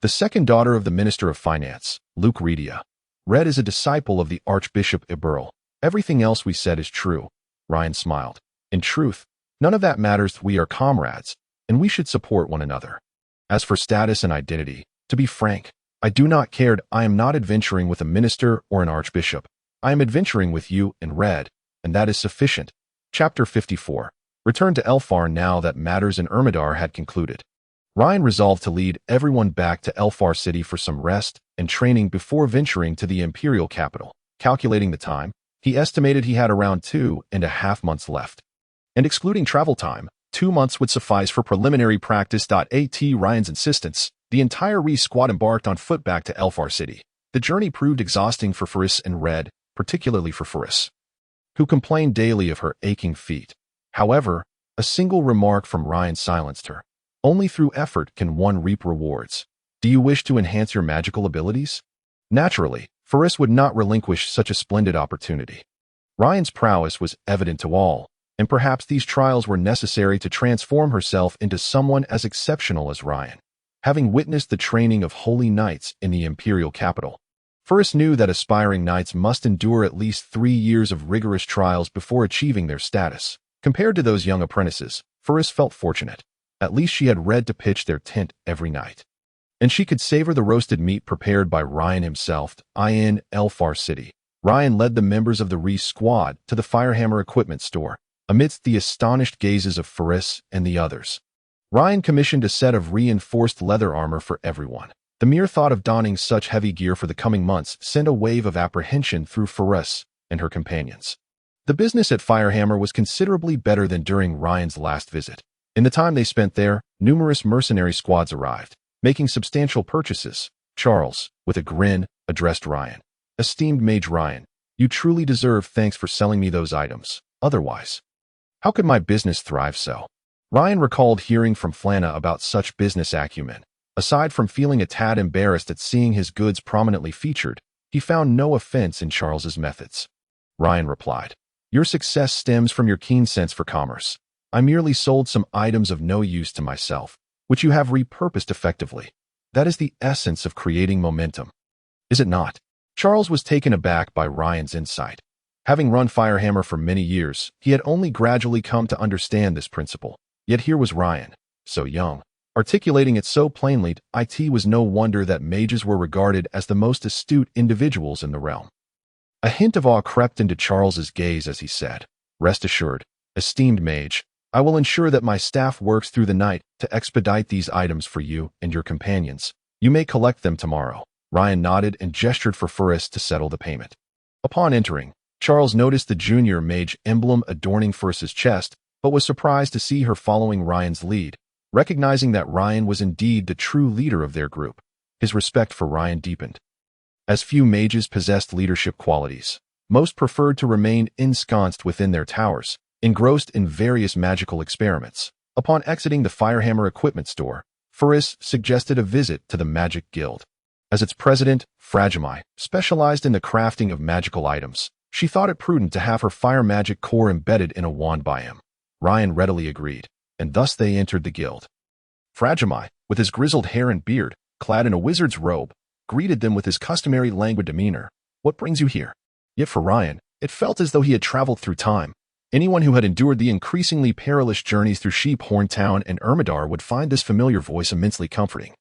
the second daughter of the Minister of Finance, Luke Redia. Red is a disciple of the Archbishop Iberl. Everything else we said is true." Ryan smiled. "In truth, none of that matters. We are comrades, and we should support one another. As for status and identity, to be frank, I do not care. I am not adventuring with a minister or an archbishop. I am adventuring with you and Red, and that is sufficient." Chapter 54. Return to Elfar. Now that matters in Ermidar had concluded, Ryan resolved to lead everyone back to Elfar City for some rest and training before venturing to the imperial capital. Calculating the time, he estimated he had around 2.5 months left. And excluding travel time, 2 months would suffice for preliminary practice. At Ryan's insistence, the entire squad embarked on foot back to Elfar City. The journey proved exhausting for Faris and Red, particularly for Faris, who complained daily of her aching feet. However, a single remark from Ryan silenced her. "Only through effort can one reap rewards. Do you wish to enhance your magical abilities?" Naturally, Faris would not relinquish such a splendid opportunity. Ryan's prowess was evident to all, and perhaps these trials were necessary to transform herself into someone as exceptional as Ryan. Having witnessed the training of holy knights in the imperial capital, Faris knew that aspiring knights must endure at least 3 years of rigorous trials before achieving their status. Compared to those young apprentices, Faris felt fortunate. At least she had Red to pitch their tent every night, and she could savor the roasted meat prepared by Ryan himself. In Elfar City, Ryan led the members of the squad to the Firehammer equipment store. Amidst the astonished gazes of Faris and the others, Ryan commissioned a set of reinforced leather armor for everyone. The mere thought of donning such heavy gear for the coming months sent a wave of apprehension through Faris and her companions. The business at Firehammer was considerably better than during Ryan's last visit. In the time they spent there, numerous mercenary squads arrived, making substantial purchases. Charles, with a grin, addressed Ryan. "Esteemed Mage Ryan, you truly deserve thanks for selling me those items. Otherwise, how could my business thrive so?" Ryan recalled hearing from Flanna about such business acumen. Aside from feeling a tad embarrassed at seeing his goods prominently featured, he found no offense in Charles's methods. Ryan replied, "Your success stems from your keen sense for commerce. I merely sold some items of no use to myself, which you have repurposed effectively. That is the essence of creating momentum, is it not?" Charles was taken aback by Ryan's insight. Having run Firehammer for many years, he had only gradually come to understand this principle. Yet here was Ryan, so young, articulating it so plainly. It was no wonder that mages were regarded as the most astute individuals in the realm. A hint of awe crept into Charles's gaze as he said, "Rest assured, esteemed mage, I will ensure that my staff works through the night to expedite these items for you and your companions. You may collect them tomorrow." Ryan nodded and gestured for Faris to settle the payment. Upon entering, Charles noticed the junior mage emblem adorning Faris's chest, but was surprised to see her following Ryan's lead. Recognizing that Ryan was indeed the true leader of their group, his respect for Ryan deepened. As few mages possessed leadership qualities, most preferred to remain ensconced within their towers, engrossed in various magical experiments. Upon exiting the Firehammer equipment store, Ferris suggested a visit to the Magic Guild. As its president, Fragile specialized in the crafting of magical items. She thought it prudent to have her fire magic core embedded in a wand by him. Ryan readily agreed, and thus they entered the guild. Fragile, with his grizzled hair and beard, clad in a wizard's robe, greeted them with his customary languid demeanor. "What brings you here?" Yet for Ryan, it felt as though he had traveled through time. Anyone who had endured the increasingly perilous journeys through Sheephorn Town and Ermidar would find this familiar voice immensely comforting.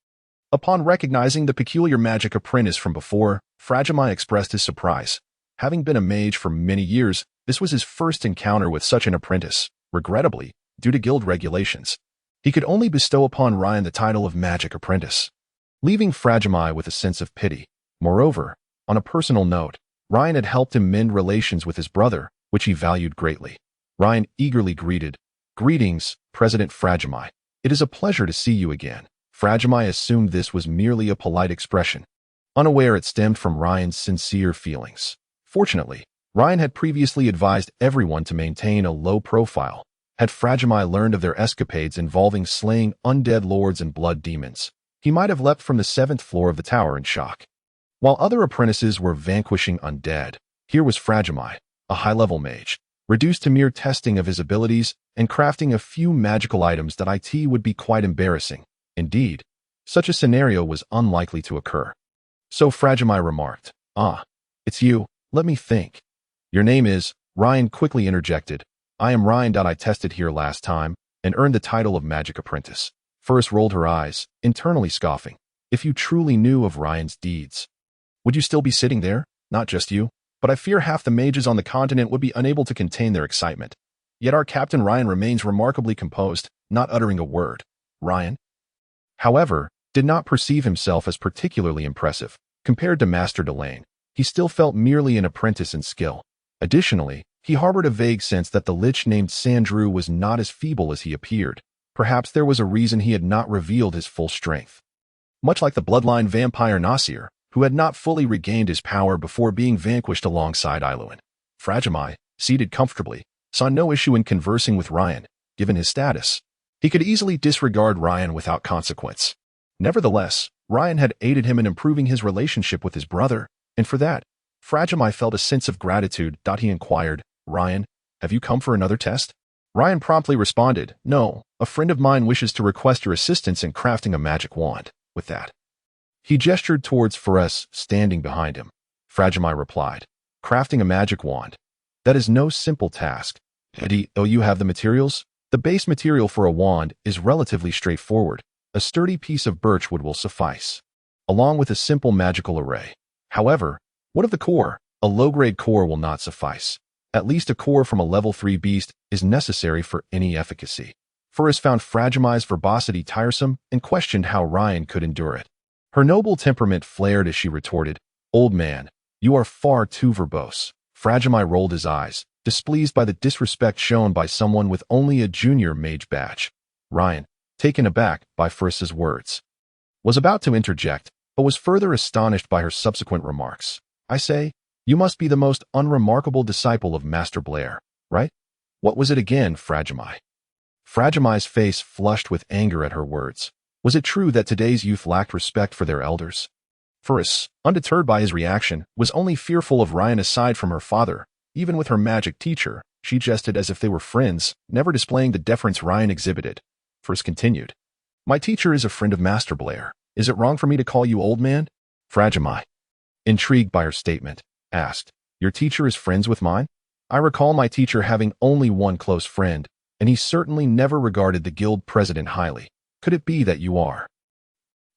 Upon recognizing the peculiar magic apprentice from before, Fragile expressed his surprise. Having been a mage for many years, this was his first encounter with such an apprentice. Regrettably, due to guild regulations, he could only bestow upon Ryan the title of Magic Apprentice, leaving Fragile with a sense of pity. Moreover, on a personal note, Ryan had helped him mend relations with his brother, which he valued greatly. Ryan eagerly greeted, "Greetings, President Fragile. It is a pleasure to see you again." Fragile assumed this was merely a polite expression, unaware it stemmed from Ryan's sincere feelings. Fortunately, Ryan had previously advised everyone to maintain a low profile. Had Fragile learned of their escapades involving slaying undead lords and blood demons, he might have leapt from the 7th floor of the tower in shock. While other apprentices were vanquishing undead, here was Fragile, a high-level mage, reduced to mere testing of his abilities and crafting a few magical items that it would be quite embarrassing. Indeed, such a scenario was unlikely to occur. So Fragile remarked, "Ah, it's you. Let me think. Your name is..." Ryan quickly interjected, "I am Ryan. I tested here last time and earned the title of Magic Apprentice." Ferris rolled her eyes, internally scoffing. If you truly knew of Ryan's deeds, would you still be sitting there? Not just you, but I fear half the mages on the continent would be unable to contain their excitement. Yet our Captain Ryan remains remarkably composed, not uttering a word. Ryan, however, did not perceive himself as particularly impressive. Compared to Master Delane, he still felt merely an apprentice in skill. Additionally, he harbored a vague sense that the lich named Sandrew was not as feeble as he appeared. Perhaps there was a reason he had not revealed his full strength. Much like the bloodline vampire Nasir, who had not fully regained his power before being vanquished alongside Iluin. Fragile, seated comfortably, saw no issue in conversing with Ryan, given his status. He could easily disregard Ryan without consequence. Nevertheless, Ryan had aided him in improving his relationship with his brother, and for that, Fragile felt a sense of gratitude. He inquired, "Ryan, have you come for another test?" Ryan promptly responded, "No, a friend of mine wishes to request your assistance in crafting a magic wand." With that, he gestured towards Ferris, standing behind him. Fragile replied, "Crafting a magic wand. That is no simple task. Though you have the materials, the base material for a wand is relatively straightforward. A sturdy piece of birchwood will suffice, along with a simple magical array. However, what of the core? A low-grade core will not suffice. At least a core from a level 3 beast is necessary for any efficacy." Ferris found Fragile's verbosity tiresome and questioned how Ryan could endure it. Her noble temperament flared as she retorted, "Old man, you are far too verbose." Fragile rolled his eyes, displeased by the disrespect shown by someone with only a junior mage badge. Ryan, taken aback by Ferris's words, was about to interject, but was further astonished by her subsequent remarks. "I say, you must be the most unremarkable disciple of Master Blair, right?" "What was it again, Fragile?" Fragile's face flushed with anger at her words. Was it true that today's youth lacked respect for their elders? Ferris, undeterred by his reaction, was only fearful of Ryan aside from her father. Even with her magic teacher, she jested as if they were friends, never displaying the deference Ryan exhibited. Ferris continued, "My teacher is a friend of Master Blair. Is it wrong for me to call you old man?" Fragile, intrigued by her statement, asked, "Your teacher is friends with mine? I recall my teacher having only one close friend, and he certainly never regarded the guild president highly. Could it be that you are?"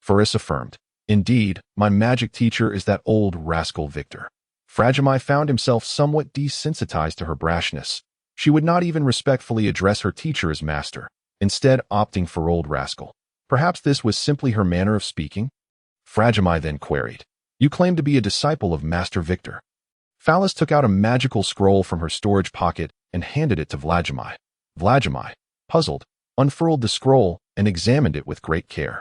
Ferris affirmed, "Indeed, my magic teacher is that old rascal Victor." Fragile found himself somewhat desensitized to her brashness. She would not even respectfully address her teacher as master, instead opting for old rascal. Perhaps this was simply her manner of speaking? Fragile then queried, "You claim to be a disciple of Master Victor." Phallus took out a magical scroll from her storage pocket and handed it to Vladimir. Vladimir, puzzled, unfurled the scroll and examined it with great care.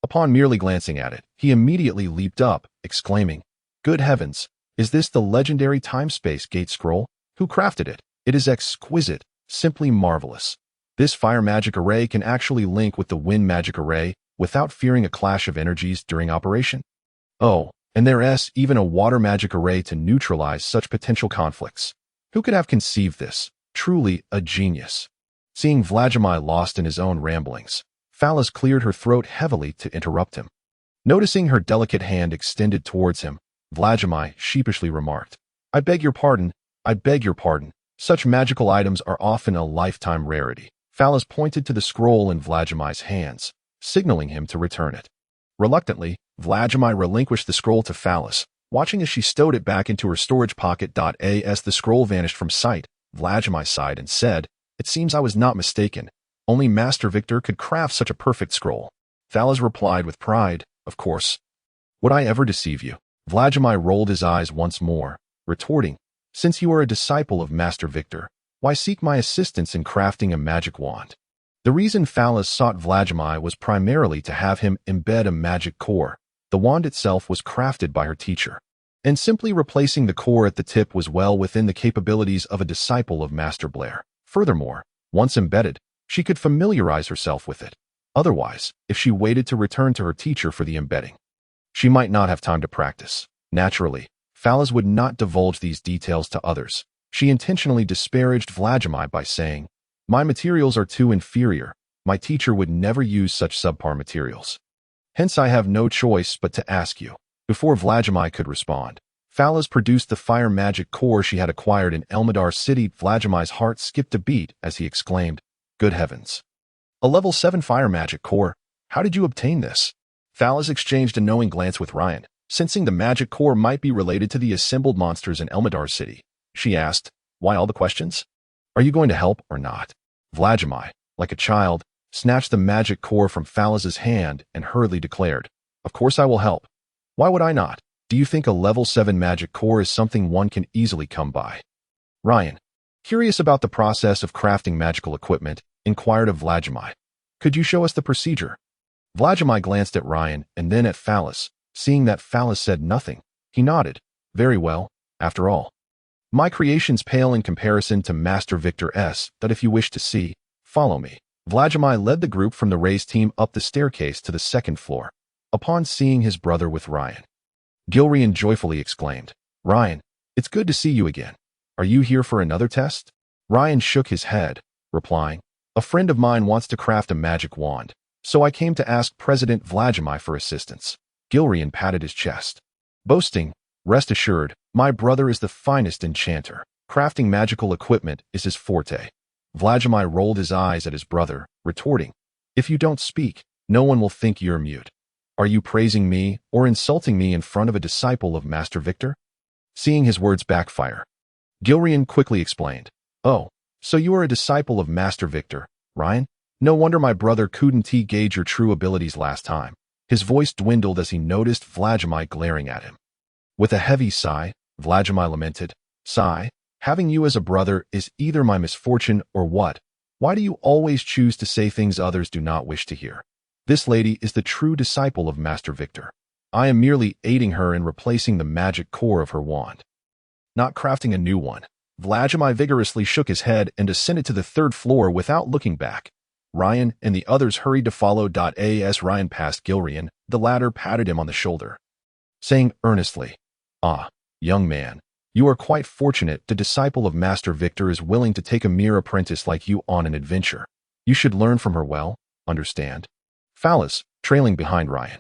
Upon merely glancing at it, he immediately leaped up, exclaiming, "Good heavens! Is this the legendary time-space gate scroll? Who crafted it? It is exquisite, simply marvelous." This fire magic array can actually link with the wind magic array without fearing a clash of energies during operation. Oh, and there's even a water magic array to neutralize such potential conflicts. Who could have conceived this? Truly a genius. Seeing Vladimir lost in his own ramblings, Phallus cleared her throat heavily to interrupt him. Noticing her delicate hand extended towards him, Vladimir sheepishly remarked, I beg your pardon. Such magical items are often a lifetime rarity. Phallus pointed to the scroll in Vladimir's hands, signaling him to return it. Reluctantly, Vladimir relinquished the scroll to Phallus, watching as she stowed it back into her storage pocket. As the scroll vanished from sight, Vladimir sighed and said, It seems I was not mistaken. Only Master Victor could craft such a perfect scroll. Phallus replied with pride, Of course. Would I ever deceive you? Vladimir rolled his eyes once more, retorting, Since you are a disciple of Master Victor, why seek my assistance in crafting a magic wand? The reason Phallus sought Vladimir was primarily to have him embed a magic core. The wand itself was crafted by her teacher, and simply replacing the core at the tip was well within the capabilities of a disciple of Master Blair. Furthermore, once embedded, she could familiarize herself with it. Otherwise, if she waited to return to her teacher for the embedding, she might not have time to practice. Naturally, Phallus would not divulge these details to others. She intentionally disparaged Vladimir by saying, My materials are too inferior. My teacher would never use such subpar materials. Hence I have no choice but to ask you. Before Vladimir could respond, Phallus produced the fire magic core she had acquired in Elmadar City. Vladimir's heart skipped a beat as he exclaimed, Good heavens. A level 7 fire magic core? How did you obtain this? Phallus exchanged a knowing glance with Ryan, sensing the magic core might be related to the assembled monsters in Elmadar City. She asked, Why all the questions? Are you going to help or not? Vladimir, like a child, snatched the magic core from Phallus's hand and hurriedly declared, Of course I will help. Why would I not? Do you think a level 7 magic core is something one can easily come by? Ryan, curious about the process of crafting magical equipment, inquired of Vladimir. Could you show us the procedure? Vladimir glanced at Ryan and then at Phallus. Seeing that Phallus said nothing, he nodded. Very well, after all. My creations pale in comparison to Master Victor's, but if you wish to see, follow me. Vladimir led the group from the race team up the staircase to the second floor. Upon seeing his brother with Ryan, Gilrian joyfully exclaimed, Ryan, it's good to see you again. Are you here for another test? Ryan shook his head, replying, A friend of mine wants to craft a magic wand, so I came to ask President Vladimir for assistance. Gilrian patted his chest, boasting, Rest assured, my brother is the finest enchanter. Crafting magical equipment is his forte. Vladimir rolled his eyes at his brother, retorting, If you don't speak, no one will think you're mute. Are you praising me or insulting me in front of a disciple of Master Victor? Seeing his words backfire, Gilrian quickly explained, Oh, so you are a disciple of Master Victor, Ryan? No wonder my brother couldn't gauge your true abilities last time. His voice dwindled as he noticed Vladimir glaring at him. With a heavy sigh, Vladimir lamented, Sigh, having you as a brother is either my misfortune or what? Why do you always choose to say things others do not wish to hear? This lady is the true disciple of Master Victor. I am merely aiding her in replacing the magic core of her wand, not crafting a new one. Vladimir vigorously shook his head and descended to the third floor without looking back. Ryan and the others hurried to follow. As Ryan passed Gilrian, the latter patted him on the shoulder, saying earnestly, Ah, young man, you are quite fortunate the disciple of Master Victor is willing to take a mere apprentice like you on an adventure. You should learn from her well, understand? Phallus, trailing behind Ryan,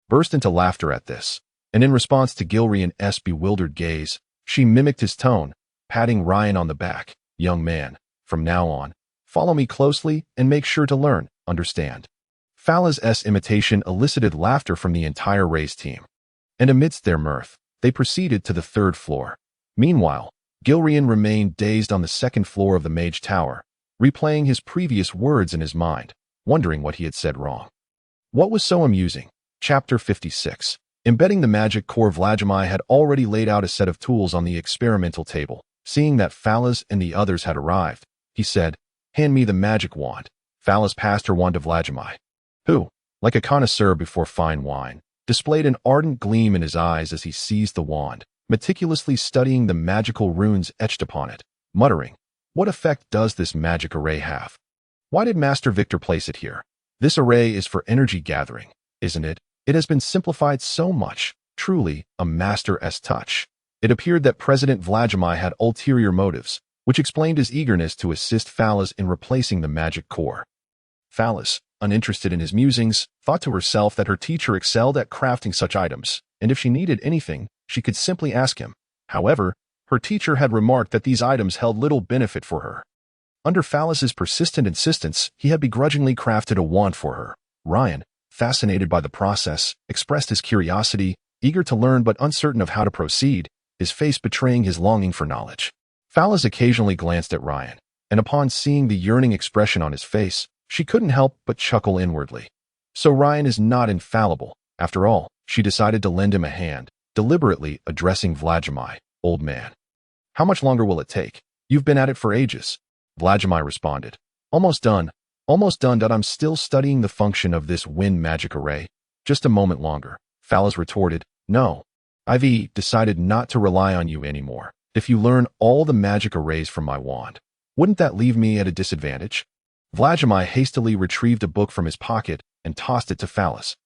burst into laughter at this, and in response to Gilrian's bewildered gaze, she mimicked his tone, patting Ryan on the back. Young man, from now on, follow me closely and make sure to learn, understand? Phallus's imitation elicited laughter from the entire race team, and amidst their mirth, they proceeded to the third floor. Meanwhile, Gilrian remained dazed on the second floor of the Mage Tower, replaying his previous words in his mind, wondering what he had said wrong. What was so amusing? Chapter 56. Embedding the magic core. Vladimir had already laid out a set of tools on the experimental table. Seeing that Phallus and the others had arrived, he said, Hand me the magic wand. Phallus passed her wand to Vladimir, who, like a connoisseur before fine wine, displayed an ardent gleam in his eyes as he seized the wand, meticulously studying the magical runes etched upon it, muttering, What effect does this magic array have? Why did Master Victor place it here? This array is for energy gathering, isn't it? It has been simplified so much. Truly, a master's touch. It appeared that President Vladimir had ulterior motives, which explained his eagerness to assist Phallus in replacing the magic core. Phallus, uninterested in his musings, thought to herself that her teacher excelled at crafting such items, and if she needed anything, she could simply ask him. However, her teacher had remarked that these items held little benefit for her. Under Phallus's persistent insistence, he had begrudgingly crafted a wand for her. Ryan, fascinated by the process, expressed his curiosity, eager to learn but uncertain of how to proceed, his face betraying his longing for knowledge. Phallus occasionally glanced at Ryan, and upon seeing the yearning expression on his face, she couldn't help but chuckle inwardly. So Ryan is not infallible. After all, she decided to lend him a hand, deliberately addressing Vladimir. Old man. How much longer will it take? You've been at it for ages. Vladimir responded. Almost done, but I'm still studying the function of this wind magic array. Just a moment longer. Phallus retorted. No. I've decided not to rely on you anymore. If you learn all the magic arrays from my wand, wouldn't that leave me at a disadvantage? Vladimir hastily retrieved a book from his pocket and tossed it to Phallus,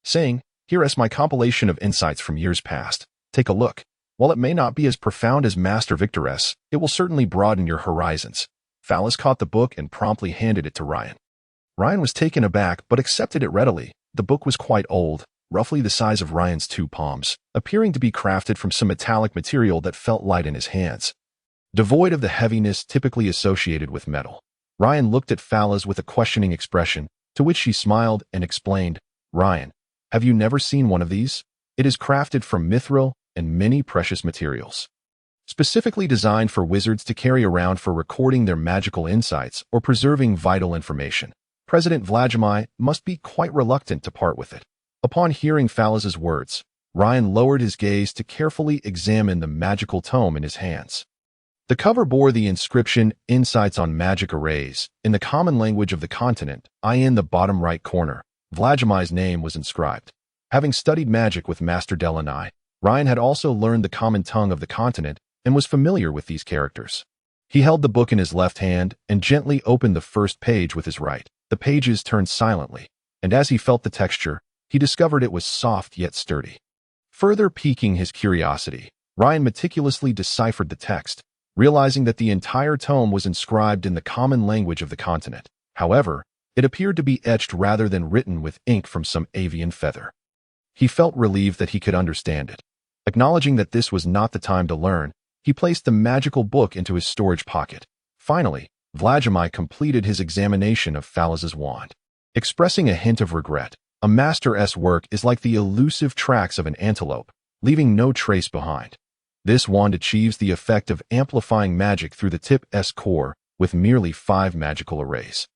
saying, Here is my compilation of insights from years past. Take a look. While it may not be as profound as Master Victor's, it will certainly broaden your horizons. Phallus caught the book and promptly handed it to Ryan. Ryan was taken aback but accepted it readily. The book was quite old, roughly the size of Ryan's 2 palms, appearing to be crafted from some metallic material that felt light in his hands, devoid of the heaviness typically associated with metal. Ryan looked at Phallus with a questioning expression, to which she smiled and explained, Ryan, have you never seen one of these? It is crafted from mithril and many precious materials, specifically designed for wizards to carry around for recording their magical insights or preserving vital information. President Vladimir must be quite reluctant to part with it. Upon hearing Phallus's words, Ryan lowered his gaze to carefully examine the magical tome in his hands. The cover bore the inscription Insights on Magic Arrays in the common language of the continent. In the bottom right corner, Vladimir's name was inscribed. Having studied magic with Master Delaney, Ryan had also learned the common tongue of the continent and was familiar with these characters. He held the book in his left hand and gently opened the first page with his right. The pages turned silently, and as he felt the texture, he discovered it was soft yet sturdy. Further piquing his curiosity, Ryan meticulously deciphered the text, realizing that the entire tome was inscribed in the common language of the continent. However, it appeared to be etched rather than written with ink from some avian feather. He felt relieved that he could understand it. Acknowledging that this was not the time to learn, he placed the magical book into his storage pocket. Finally, Vladimir completed his examination of Phallus's wand. Expressing a hint of regret, a master's work is like the elusive tracks of an antelope, leaving no trace behind. This wand achieves the effect of amplifying magic through the tip's core with merely 5 magical arrays.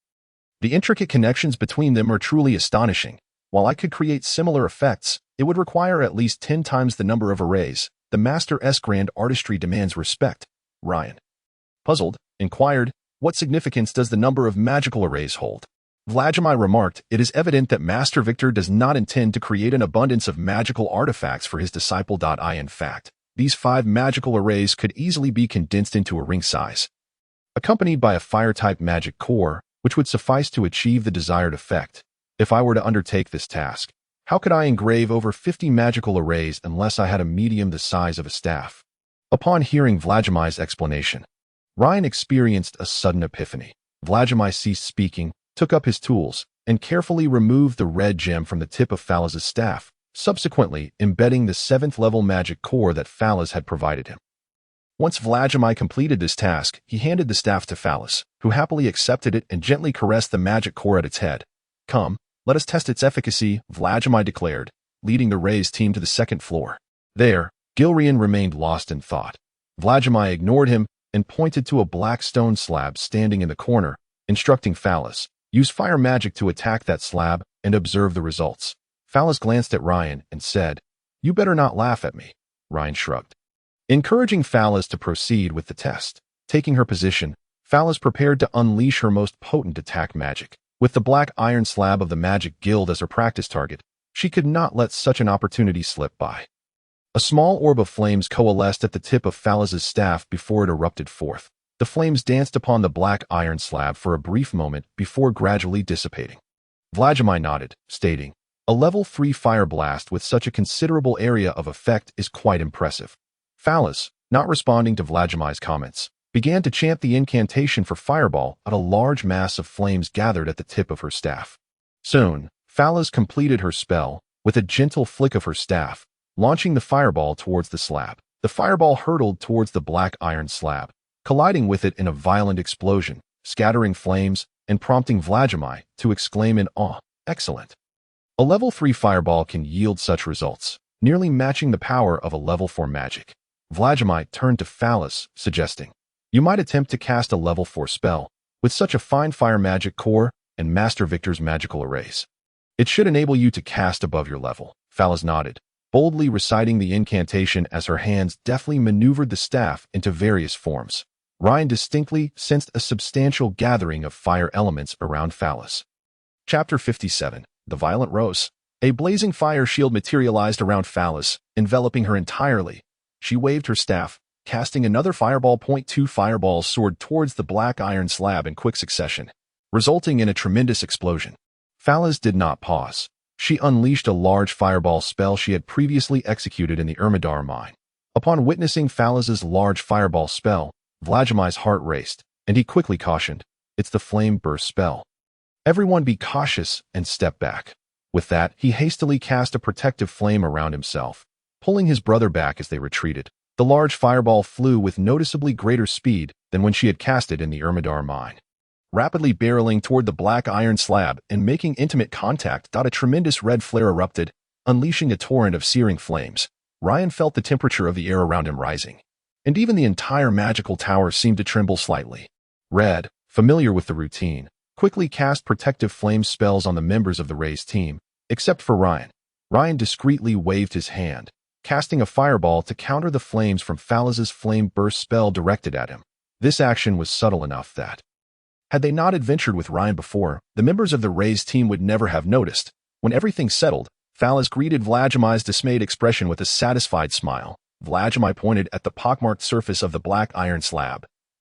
The intricate connections between them are truly astonishing. While I could create similar effects, it would require at least 10 times the number of arrays. The master's grand artistry demands respect. Ryan, puzzled, inquired, what significance does the number of magical arrays hold? Vladimir remarked, it is evident that Master Victor does not intend to create an abundance of magical artifacts for his disciple. In fact, these 5 magical arrays could easily be condensed into a ring size, accompanied by a fire-type magic core, which would suffice to achieve the desired effect. If I were to undertake this task, how could I engrave over 50 magical arrays unless I had a medium the size of a staff? Upon hearing Vladimir's explanation, Ryan experienced a sudden epiphany. Vladimir ceased speaking, took up his tools, and carefully removed the red gem from the tip of Phallus's staff, subsequently embedding the 7th-level magic core that Phallus had provided him. Once Vladimir completed this task, he handed the staff to Phallus, who happily accepted it and gently caressed the magic core at its head. Come, let us test its efficacy, Vladimir declared, leading the Rays team to the 2nd floor. There, Gilrian remained lost in thought. Vladimir ignored him and pointed to a black stone slab standing in the corner, instructing Phallus, use fire magic to attack that slab and observe the results. Phallus glanced at Ryan and said, you better not laugh at me. Ryan shrugged, encouraging Phallus to proceed with the test. Taking her position, Phallus prepared to unleash her most potent attack magic. With the black iron slab of the Magic Guild as her practice target, she could not let such an opportunity slip by. A small orb of flames coalesced at the tip of Phallus's staff before it erupted forth. The flames danced upon the black iron slab for a brief moment before gradually dissipating. Vladimir nodded, stating, "A level 3 fire blast with such a considerable area of effect is quite impressive." Phallus, not responding to Vladimir's comments, began to chant the incantation for fireball at a large mass of flames gathered at the tip of her staff. Soon, Phallus completed her spell with a gentle flick of her staff, launching the fireball towards the slab. The fireball hurtled towards the black iron slab, colliding with it in a violent explosion, scattering flames and prompting Vladimir to exclaim in awe, "Excellent." A level 3 fireball can yield such results, nearly matching the power of a level 4 magic. Vladimir turned to Phallus, suggesting, "You might attempt to cast a level 4 spell with such a fine fire magic core and Master Victor's magical arrays. It should enable you to cast above your level." Phallus nodded, boldly reciting the incantation as her hands deftly maneuvered the staff into various forms. Ryan distinctly sensed a substantial gathering of fire elements around Phallus. Chapter 57. The Violent Rose. A blazing fire shield materialized around Phallus, enveloping her entirely. She waved her staff, casting another fireball. 2 fireballs soared towards the black iron slab in quick succession, resulting in a tremendous explosion. Phallus did not pause. She unleashed a large fireball spell she had previously executed in the Ermidar mine. Upon witnessing Phallus's large fireball spell, Vladimir's heart raced, and he quickly cautioned, "It's the flame burst spell. Everyone be cautious and step back." With that, he hastily cast a protective flame around himself, pulling his brother back as they retreated. The large fireball flew with noticeably greater speed than when she had cast it in the Ermidar mine. Rapidly barreling toward the black iron slab and making intimate contact, a tremendous red flare erupted, unleashing a torrent of searing flames. Ryan felt the temperature of the air around him rising, and even the entire magical tower seemed to tremble slightly. Red, familiar with the routine, quickly cast protective flame spells on the members of the Rays team, except for Ryan. Ryan discreetly waved his hand, casting a fireball to counter the flames from Phallus's flame burst spell directed at him. This action was subtle enough that, had they not adventured with Ryan before, the members of the Rays team would never have noticed. When everything settled, Phallus greeted Vladimir's dismayed expression with a satisfied smile. Vladimir pointed at the pockmarked surface of the black iron slab,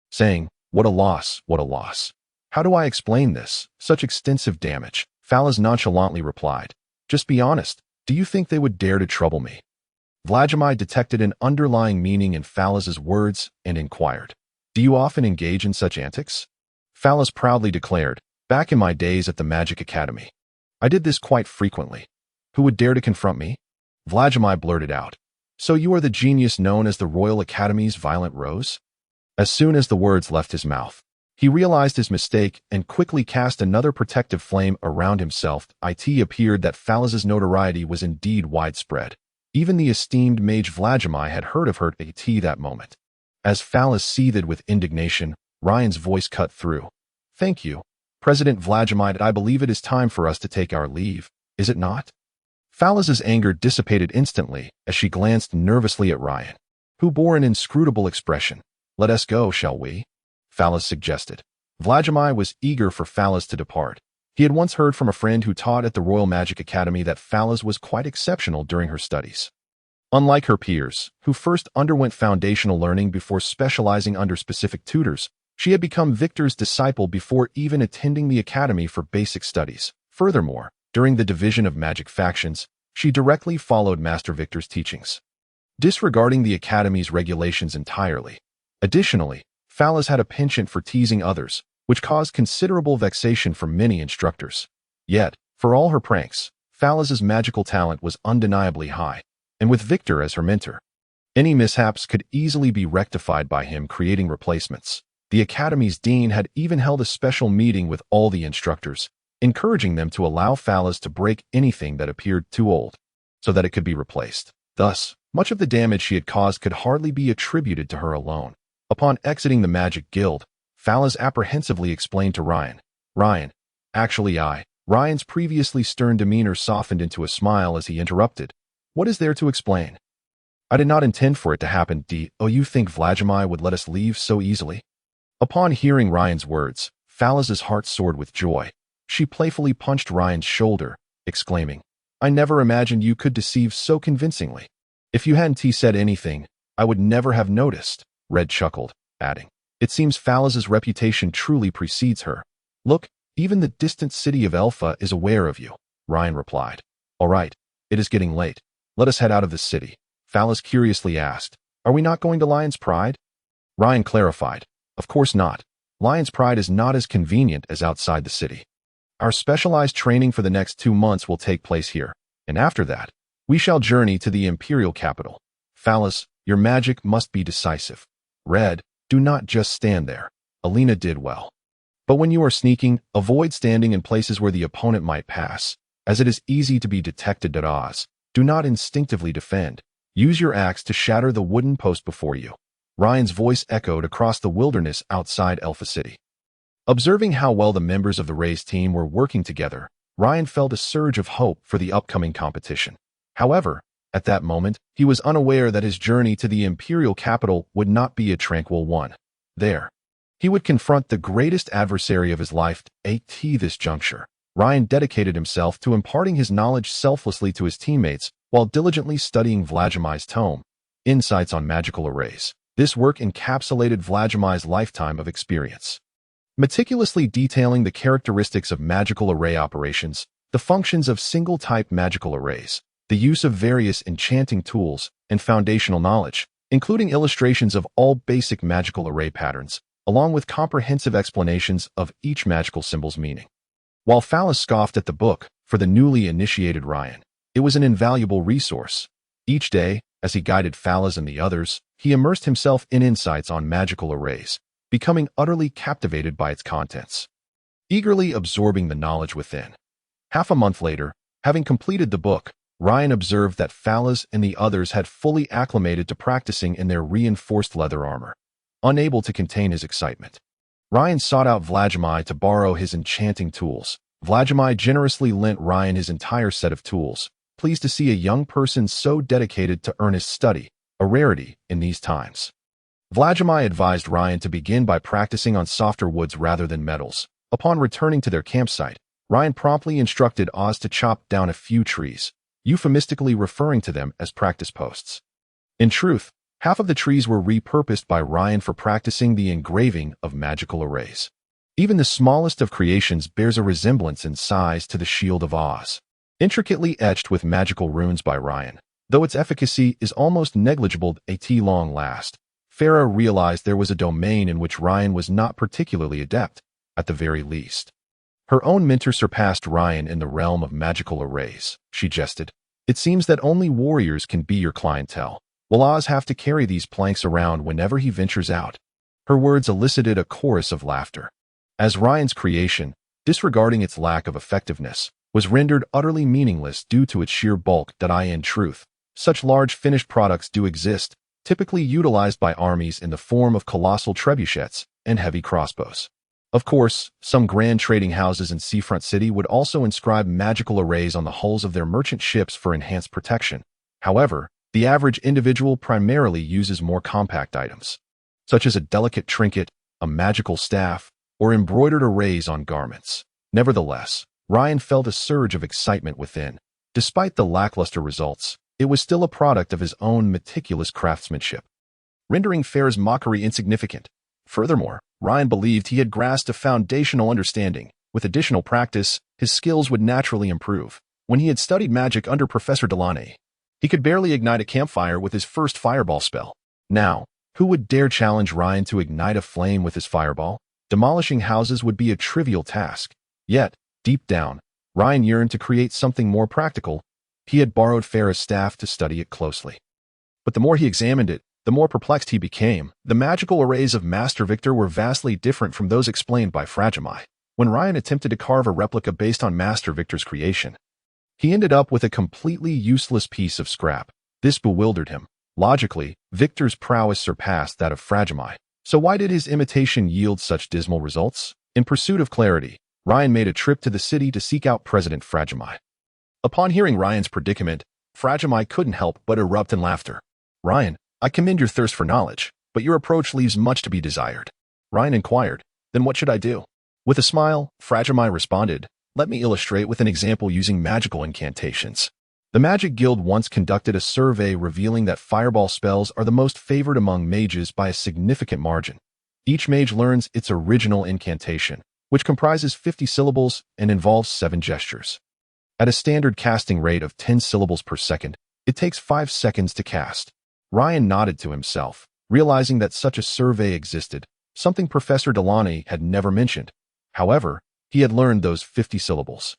saying, "What a loss, what a loss. How do I explain this? Such extensive damage." Phallus nonchalantly replied, "Just be honest. Do you think they would dare to trouble me?" Vladimir detected an underlying meaning in Phallus's words and inquired, "Do you often engage in such antics?" Phallus proudly declared, "Back in my days at the Magic Academy, I did this quite frequently. Who would dare to confront me?" Vladimir blurted out, "So you are the genius known as the Royal Academy's Violent Rose?" As soon as the words left his mouth, he realized his mistake and quickly cast another protective flame around himself. It appeared that Phallus's notoriety was indeed widespread. Even the esteemed Mage Vladimir had heard of her at that moment. As Phallus seethed with indignation, Ryan's voice cut through. "Thank you, President Vladimir. I believe it is time for us to take our leave, is it not?" Phallus's anger dissipated instantly as she glanced nervously at Ryan, who bore an inscrutable expression. "Let us go, shall we?" Phallus suggested. Vladimir was eager for Phallus to depart. He had once heard from a friend who taught at the Royal Magic Academy that Phallus was quite exceptional during her studies. Unlike her peers, who first underwent foundational learning before specializing under specific tutors, she had become Victor's disciple before even attending the academy for basic studies. Furthermore, during the division of magic factions, she directly followed Master Victor's teachings, disregarding the academy's regulations entirely. Additionally, Phallus had a penchant for teasing others, which caused considerable vexation for many instructors. Yet, for all her pranks, Phallus's magical talent was undeniably high, and with Victor as her mentor, any mishaps could easily be rectified by him creating replacements. The academy's dean had even held a special meeting with all the instructors, encouraging them to allow Phallus to break anything that appeared too old, so that it could be replaced. Thus, much of the damage she had caused could hardly be attributed to her alone. Upon exiting the Magic Guild, Phallus apprehensively explained to Ryan, Ryan's previously stern demeanor softened into a smile as he interrupted. "What is there to explain? I did not intend for it to happen. You think Vladimir would let us leave so easily?" Upon hearing Ryan's words, Phallus's heart soared with joy. She playfully punched Ryan's shoulder, exclaiming, "I never imagined you could deceive so convincingly. If you hadn't said anything, I would never have noticed." Red chuckled, adding, It seems Falaz's reputation truly precedes her. Look, even the distant city of Elpha is aware of you, Ryan replied. All right, it is getting late. Let us head out of this city. Falaz curiously asked, Are we not going to Lion's Pride? Ryan clarified, Of course not. Lion's Pride is not as convenient as outside the city. Our specialized training for the next 2 months will take place here, and after that, we shall journey to the imperial capital. Falaz, your magic must be decisive. Red, do not just stand there. Alina did well. But when you are sneaking, avoid standing in places where the opponent might pass, as it is easy to be detected at Oz. Do not instinctively defend. Use your axe to shatter the wooden post before you. Ryan's voice echoed across the wilderness outside Elpha City. Observing how well the members of the Rays team were working together, Ryan felt a surge of hope for the upcoming competition. However, at that moment, he was unaware that his journey to the imperial capital would not be a tranquil one. There, he would confront the greatest adversary of his life. At this juncture, Ryan dedicated himself to imparting his knowledge selflessly to his teammates while diligently studying Vladimir's tome, Insights on Magical Arrays. This work encapsulated Vladimir's lifetime of experience, meticulously detailing the characteristics of magical array operations, the functions of single-type magical arrays, the use of various enchanting tools, and foundational knowledge, including illustrations of all basic magical array patterns, along with comprehensive explanations of each magical symbol's meaning. While Falaz scoffed at the book, for the newly initiated Ryan, it was an invaluable resource. Each day, as he guided Falaz and the others, he immersed himself in insights on magical arrays, becoming utterly captivated by its contents, eagerly absorbing the knowledge within. Half a month later, having completed the book, Ryan observed that Falaz and the others had fully acclimated to practicing in their reinforced leather armor. Unable to contain his excitement, Ryan sought out Vladimir to borrow his enchanting tools. Vladimir generously lent Ryan his entire set of tools, pleased to see a young person so dedicated to earnest study, a rarity in these times. Vladimir advised Ryan to begin by practicing on softer woods rather than metals. Upon returning to their campsite, Ryan promptly instructed Oz to chop down a few trees, euphemistically referring to them as practice posts. In truth, half of the trees were repurposed by Ryan for practicing the engraving of magical arrays. Even the smallest of creations bears a resemblance in size to the Shield of Oz, intricately etched with magical runes by Ryan. Though its efficacy is almost negligible at long last, Farah realized there was a domain in which Ryan was not particularly adept, at the very least. Her own mentor surpassed Ryan in the realm of magical arrays, she jested. It seems that only warriors can be your clientele. Will Oz have to carry these planks around whenever he ventures out? Her words elicited a chorus of laughter. As Ryan's creation, disregarding its lack of effectiveness, was rendered utterly meaningless due to its sheer bulk. In truth, such large finished products do exist, typically utilized by armies in the form of colossal trebuchets and heavy crossbows. Of course, some grand trading houses in Seafront City would also inscribe magical arrays on the hulls of their merchant ships for enhanced protection. However, the average individual primarily uses more compact items, such as a delicate trinket, a magical staff, or embroidered arrays on garments. Nevertheless, Ryan felt a surge of excitement within. Despite the lackluster results, it was still a product of his own meticulous craftsmanship, rendering Farah's mockery insignificant. Furthermore, Ryan believed he had grasped a foundational understanding. With additional practice, his skills would naturally improve. When he had studied magic under Professor Delaney, he could barely ignite a campfire with his first fireball spell. Now, who would dare challenge Ryan to ignite a flame with his fireball? Demolishing houses would be a trivial task. Yet, deep down, Ryan yearned to create something more practical. He had borrowed Farah's staff to study it closely. But the more he examined it, the more perplexed he became. The magical arrays of Master Victor were vastly different from those explained by Fragile. When Ryan attempted to carve a replica based on Master Victor's creation, he ended up with a completely useless piece of scrap. This bewildered him. Logically, Victor's prowess surpassed that of Fragile. So why did his imitation yield such dismal results? In pursuit of clarity, Ryan made a trip to the city to seek out President Fragile. Upon hearing Ryan's predicament, Fragile couldn't help but erupt in laughter. Ryan, I commend your thirst for knowledge, but your approach leaves much to be desired. Ryan inquired, then what should I do? With a smile, Fragile responded, let me illustrate with an example using magical incantations. The Magic Guild once conducted a survey revealing that fireball spells are the most favored among mages by a significant margin. Each mage learns its original incantation, which comprises 50 syllables and involves 7 gestures. At a standard casting rate of 10 syllables per second, it takes 5 seconds to cast. Ryan nodded to himself, realizing that such a survey existed, something Professor Delany had never mentioned. However, he had learned those 50 syllables.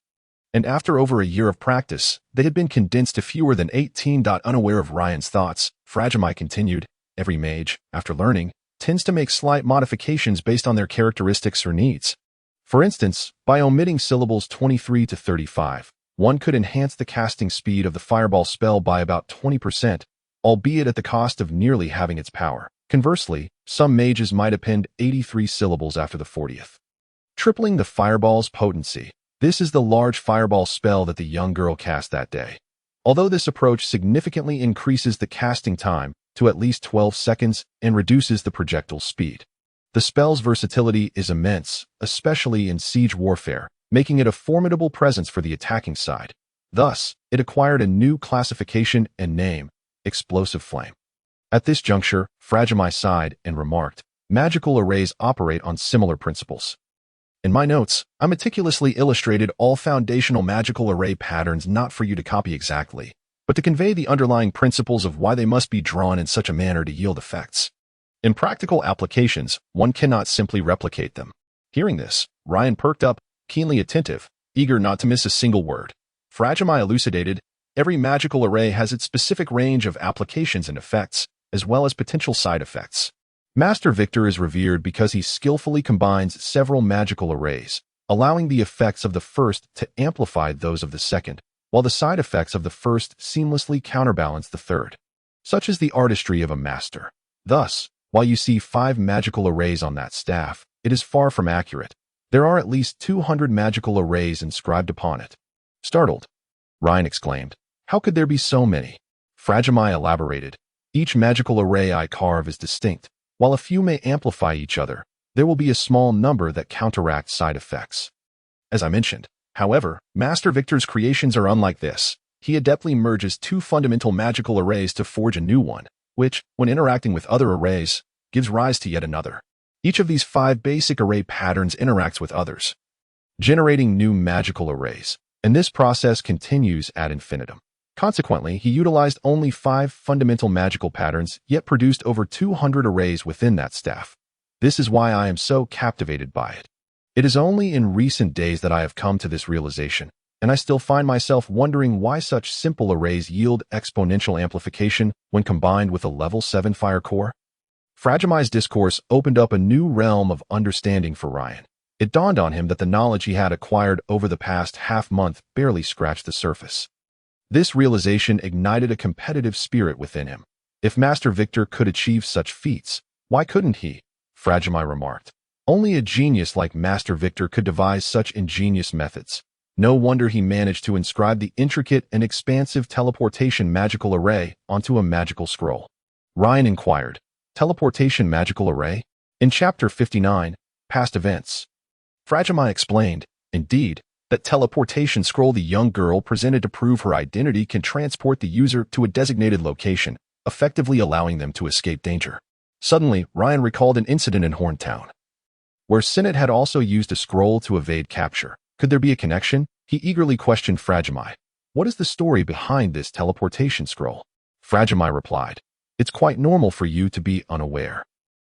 And after over a year of practice, they had been condensed to fewer than 18. Unaware of Ryan's thoughts, Fragile continued, every mage, after learning, tends to make slight modifications based on their characteristics or needs. For instance, by omitting syllables 23 to 35, one could enhance the casting speed of the fireball spell by about 20%, albeit at the cost of nearly having its power. Conversely, some mages might append 83 syllables after the 40th, tripling the fireball's potency. This is the large fireball spell that the young girl cast that day. Although this approach significantly increases the casting time to at least 12 seconds and reduces the projectile speed, the spell's versatility is immense, especially in siege warfare, making it a formidable presence for the attacking side. Thus, it acquired a new classification and name, Explosive Flame. At this juncture, Fragile sighed and remarked, magical arrays operate on similar principles. In my notes, I meticulously illustrated all foundational magical array patterns not for you to copy exactly, but to convey the underlying principles of why they must be drawn in such a manner to yield effects. In practical applications, one cannot simply replicate them. Hearing this, Ryan perked up, keenly attentive, eager not to miss a single word. Fragile elucidated, every magical array has its specific range of applications and effects, as well as potential side effects. Master Victor is revered because he skillfully combines several magical arrays, allowing the effects of the first to amplify those of the second, while the side effects of the first seamlessly counterbalance the third. Such is the artistry of a master. Thus, while you see 5 magical arrays on that staff, it is far from accurate. There are at least 200 magical arrays inscribed upon it. Startled, Ryan exclaimed, how could there be so many? Fragile elaborated, each magical array I carve is distinct. While a few may amplify each other, there will be a small number that counteract side effects. As I mentioned, however, Master Victor's creations are unlike this. He adeptly merges 2 fundamental magical arrays to forge a new one, which, when interacting with other arrays, gives rise to yet another. Each of these 5 basic array patterns interacts with others, generating new magical arrays, and this process continues ad infinitum. Consequently, he utilized only 5 fundamental magical patterns, yet produced over 200 arrays within that staff. This is why I am so captivated by it. It is only in recent days that I have come to this realization, and I still find myself wondering why such simple arrays yield exponential amplification when combined with a level 7 fire core. Fragile's discourse opened up a new realm of understanding for Ryan. It dawned on him that the knowledge he had acquired over the past half-month barely scratched the surface. This realization ignited a competitive spirit within him. If Master Victor could achieve such feats, why couldn't he? Fragile remarked. Only a genius like Master Victor could devise such ingenious methods. No wonder he managed to inscribe the intricate and expansive teleportation magical array onto a magical scroll. Ryan inquired, teleportation magical array? In Chapter 59, Past Events. Fragile explained, indeed, that teleportation scroll the young girl presented to prove her identity can transport the user to a designated location, effectively allowing them to escape danger. Suddenly, Ryan recalled an incident in Horntown, where Sinnott had also used a scroll to evade capture. Could there be a connection? He eagerly questioned Fragile. What is the story behind this teleportation scroll? Fragile replied, it's quite normal for you to be unaware.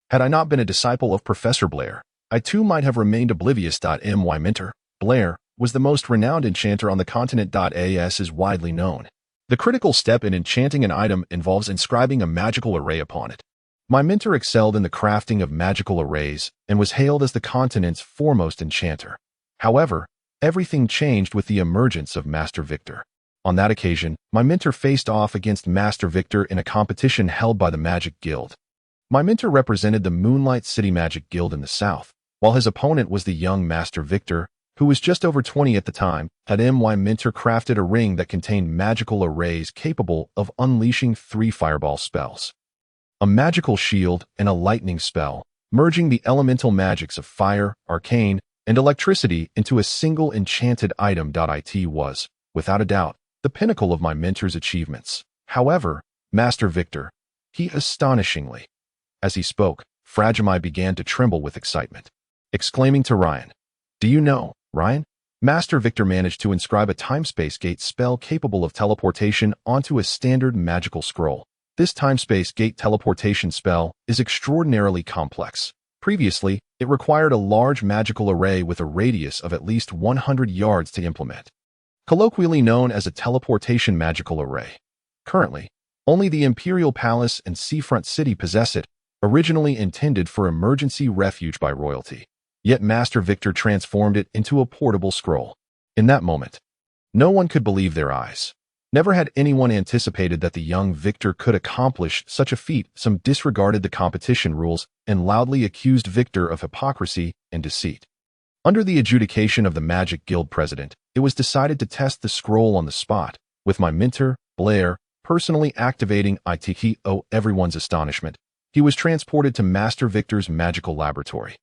Had I not been a disciple of Professor Blair, I too might have remained oblivious. My mentor, Blair, was the most renowned enchanter on the continent. As is widely known, the critical step in enchanting an item involves inscribing a magical array upon it. My mentor excelled in the crafting of magical arrays and was hailed as the continent's foremost enchanter. However, everything changed with the emergence of Master Victor. On that occasion, my mentor faced off against Master Victor in a competition held by the Magic Guild. My mentor represented the Moonlight City Magic Guild in the south, while his opponent was the young Master Victor, who was just over 20 at the time. My mentor crafted a ring that contained magical arrays capable of unleashing 3 fireball spells, a magical shield, and a lightning spell, merging the elemental magics of fire, arcane, and electricity into a single enchanted item. It was, without a doubt, the pinnacle of my mentor's achievements. However, Master Victor, he astonishingly. As he spoke, Fragile began to tremble with excitement, exclaiming to Ryan, "Do you know, Ryan? Master Victor managed to inscribe a time-space gate spell capable of teleportation onto a standard magical scroll. This time-space gate teleportation spell is extraordinarily complex. Previously, it required a large magical array with a radius of at least 100 yards to implement, colloquially known as a teleportation magical array. Currently, only the Imperial Palace and Seafront City possess it, originally intended for emergency refuge by royalty. Yet Master Victor transformed it into a portable scroll. In that moment, no one could believe their eyes. Never had anyone anticipated that the young Victor could accomplish such a feat. Some disregarded the competition rules and loudly accused Victor of hypocrisy and deceit. Under the adjudication of the Magic Guild president, it was decided to test the scroll on the spot, with my mentor, Blair, personally activating it. To everyone's astonishment, he was transported to Master Victor's magical laboratory.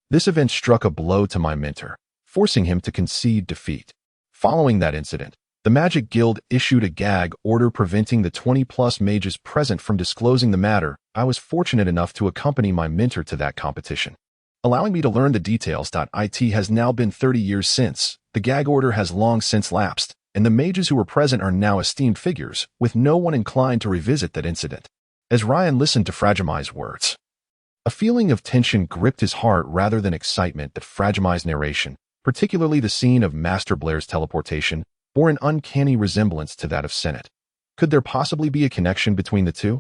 This event struck a blow to my mentor, forcing him to concede defeat. Following that incident, the Magic Guild issued a gag order preventing the 20-plus mages present from disclosing the matter. I was fortunate enough to accompany my mentor to that competition, allowing me to learn the details. It has now been 30 years since. The gag order has long since lapsed, and the mages who were present are now esteemed figures, with no one inclined to revisit that incident. As Ryan listened to Fragile's words, a feeling of tension gripped his heart rather than excitement. At Fragile's narration, particularly the scene of Master Blair's teleportation, bore an uncanny resemblance to that of Senate. Could there possibly be a connection between the two?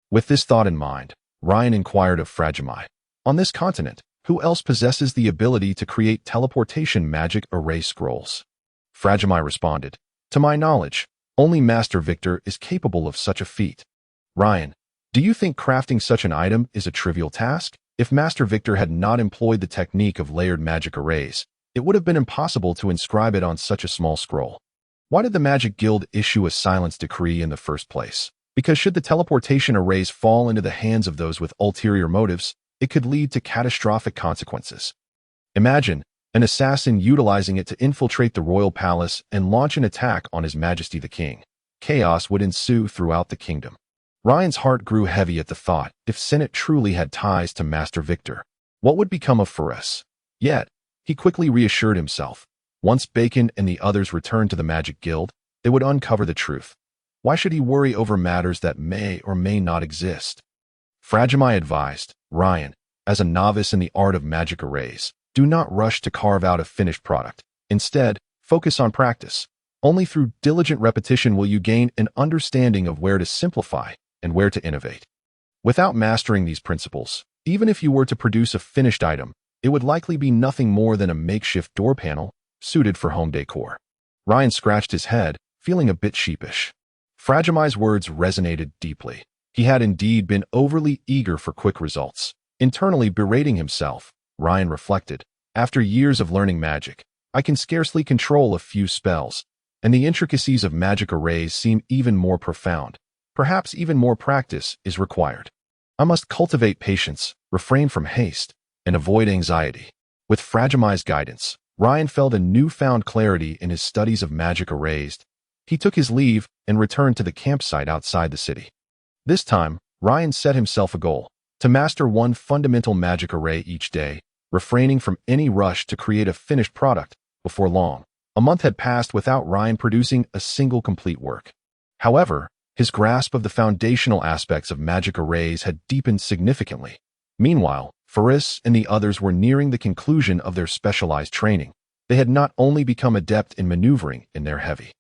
With this thought in mind, Ryan inquired of Fragile, "On this continent, who else possesses the ability to create teleportation magic array scrolls?" Fragile responded, "To my knowledge, only Master Victor is capable of such a feat." Ryan, do you think crafting such an item is a trivial task? If Master Victor had not employed the technique of layered magic arrays, it would have been impossible to inscribe it on such a small scroll. Why did the Magic Guild issue a silence decree in the first place? Because should the teleportation arrays fall into the hands of those with ulterior motives, it could lead to catastrophic consequences. Imagine an assassin utilizing it to infiltrate the royal palace and launch an attack on His Majesty the King. Chaos would ensue throughout the kingdom. Ryan's heart grew heavy at the thought. If Senate truly had ties to Master Victor, what would become of Ferris? Yet, he quickly reassured himself. Once Bacon and the others returned to the Magic Guild, they would uncover the truth. Why should he worry over matters that may or may not exist? Fragile advised, "Ryan, as a novice in the art of magic arrays, do not rush to carve out a finished product. Instead, focus on practice. Only through diligent repetition will you gain an understanding of where to simplify and where to innovate. Without mastering these principles, even if you were to produce a finished item, it would likely be nothing more than a makeshift door panel suited for home decor." Ryan scratched his head, feeling a bit sheepish. Fragile's words resonated deeply. He had indeed been overly eager for quick results. Internally berating himself, Ryan reflected, "After years of learning magic, I can scarcely control a few spells, and the intricacies of magic arrays seem even more profound. Perhaps even more practice is required. I must cultivate patience, refrain from haste, and avoid anxiety." With Fragile's guidance, Ryan felt a newfound clarity in his studies of magic arrays. He took his leave and returned to the campsite outside the city. This time, Ryan set himself a goal: to master one fundamental magic array each day, refraining from any rush to create a finished product. Before long, a month had passed without Ryan producing a single complete work. However, his grasp of the foundational aspects of magic arrays had deepened significantly. Meanwhile, Ferris and the others were nearing the conclusion of their specialized training. They had not only become adept in maneuvering in their heavy,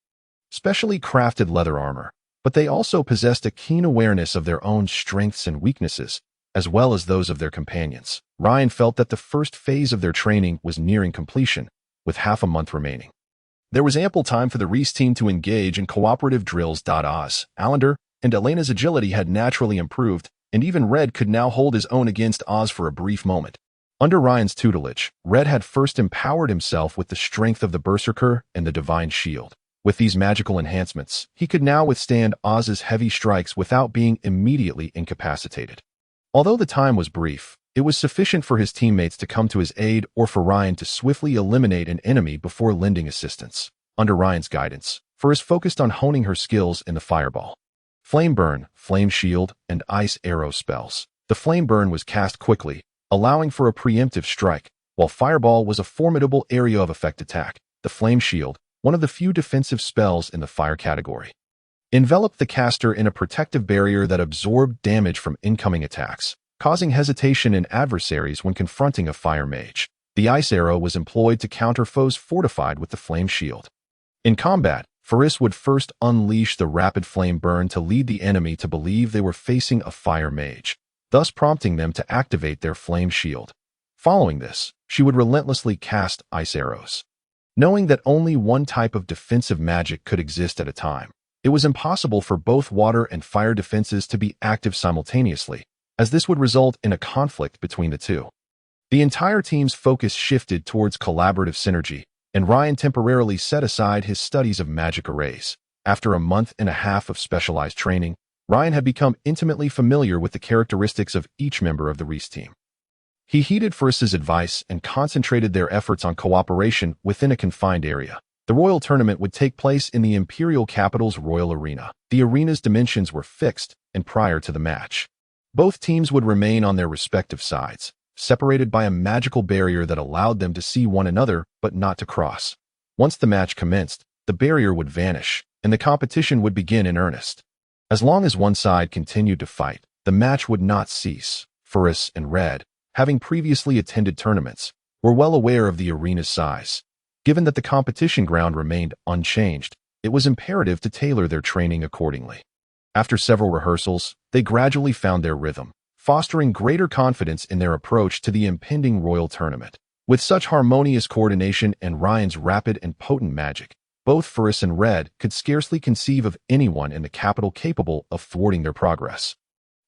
specially crafted leather armor, but they also possessed a keen awareness of their own strengths and weaknesses, as well as those of their companions. Ryan felt that the first phase of their training was nearing completion, with half a month remaining. There was ample time for the Reese team to engage in cooperative drills. Oz, Allender, and Elena's agility had naturally improved, and even Red could now hold his own against Oz for a brief moment. Under Ryan's tutelage, Red had first empowered himself with the strength of the Berserker and the Divine Shield. With these magical enhancements, he could now withstand Oz's heavy strikes without being immediately incapacitated. Although the time was brief, it was sufficient for his teammates to come to his aid or for Ryan to swiftly eliminate an enemy before lending assistance. Under Ryan's guidance, Ferris focused on honing her skills in the Fireball, Flame Burn, Flame Shield, and Ice Arrow spells. The flame burn was cast quickly, allowing for a preemptive strike, while fireball was a formidable area of effect attack. The flame shield, one of the few defensive spells in the fire category, enveloped the caster in a protective barrier that absorbed damage from incoming attacks, causing hesitation in adversaries when confronting a fire mage. The ice arrow was employed to counter foes fortified with the flame shield. In combat, Faris would first unleash the rapid flame burn to lead the enemy to believe they were facing a fire mage, thus prompting them to activate their flame shield. Following this, she would relentlessly cast ice arrows. Knowing that only one type of defensive magic could exist at a time, it was impossible for both water and fire defenses to be active simultaneously, as this would result in a conflict between the two. The entire team's focus shifted towards collaborative synergy, and Ryan temporarily set aside his studies of magic arrays. After a month and a half of specialized training, Ryan had become intimately familiar with the characteristics of each member of the Reese team. He heeded Faris's advice and concentrated their efforts on cooperation within a confined area. The royal tournament would take place in the Imperial Capital's Royal Arena. The arena's dimensions were fixed, and prior to the match, both teams would remain on their respective sides, separated by a magical barrier that allowed them to see one another but not to cross. Once the match commenced, the barrier would vanish, and the competition would begin in earnest. As long as one side continued to fight, the match would not cease. Faris and Red, having previously attended tournaments, were well aware of the arena's size. Given that the competition ground remained unchanged, it was imperative to tailor their training accordingly. After several rehearsals, they gradually found their rhythm, fostering greater confidence in their approach to the impending royal tournament. With such harmonious coordination and Ryan's rapid and potent magic, both Faris and Red could scarcely conceive of anyone in the capital capable of thwarting their progress.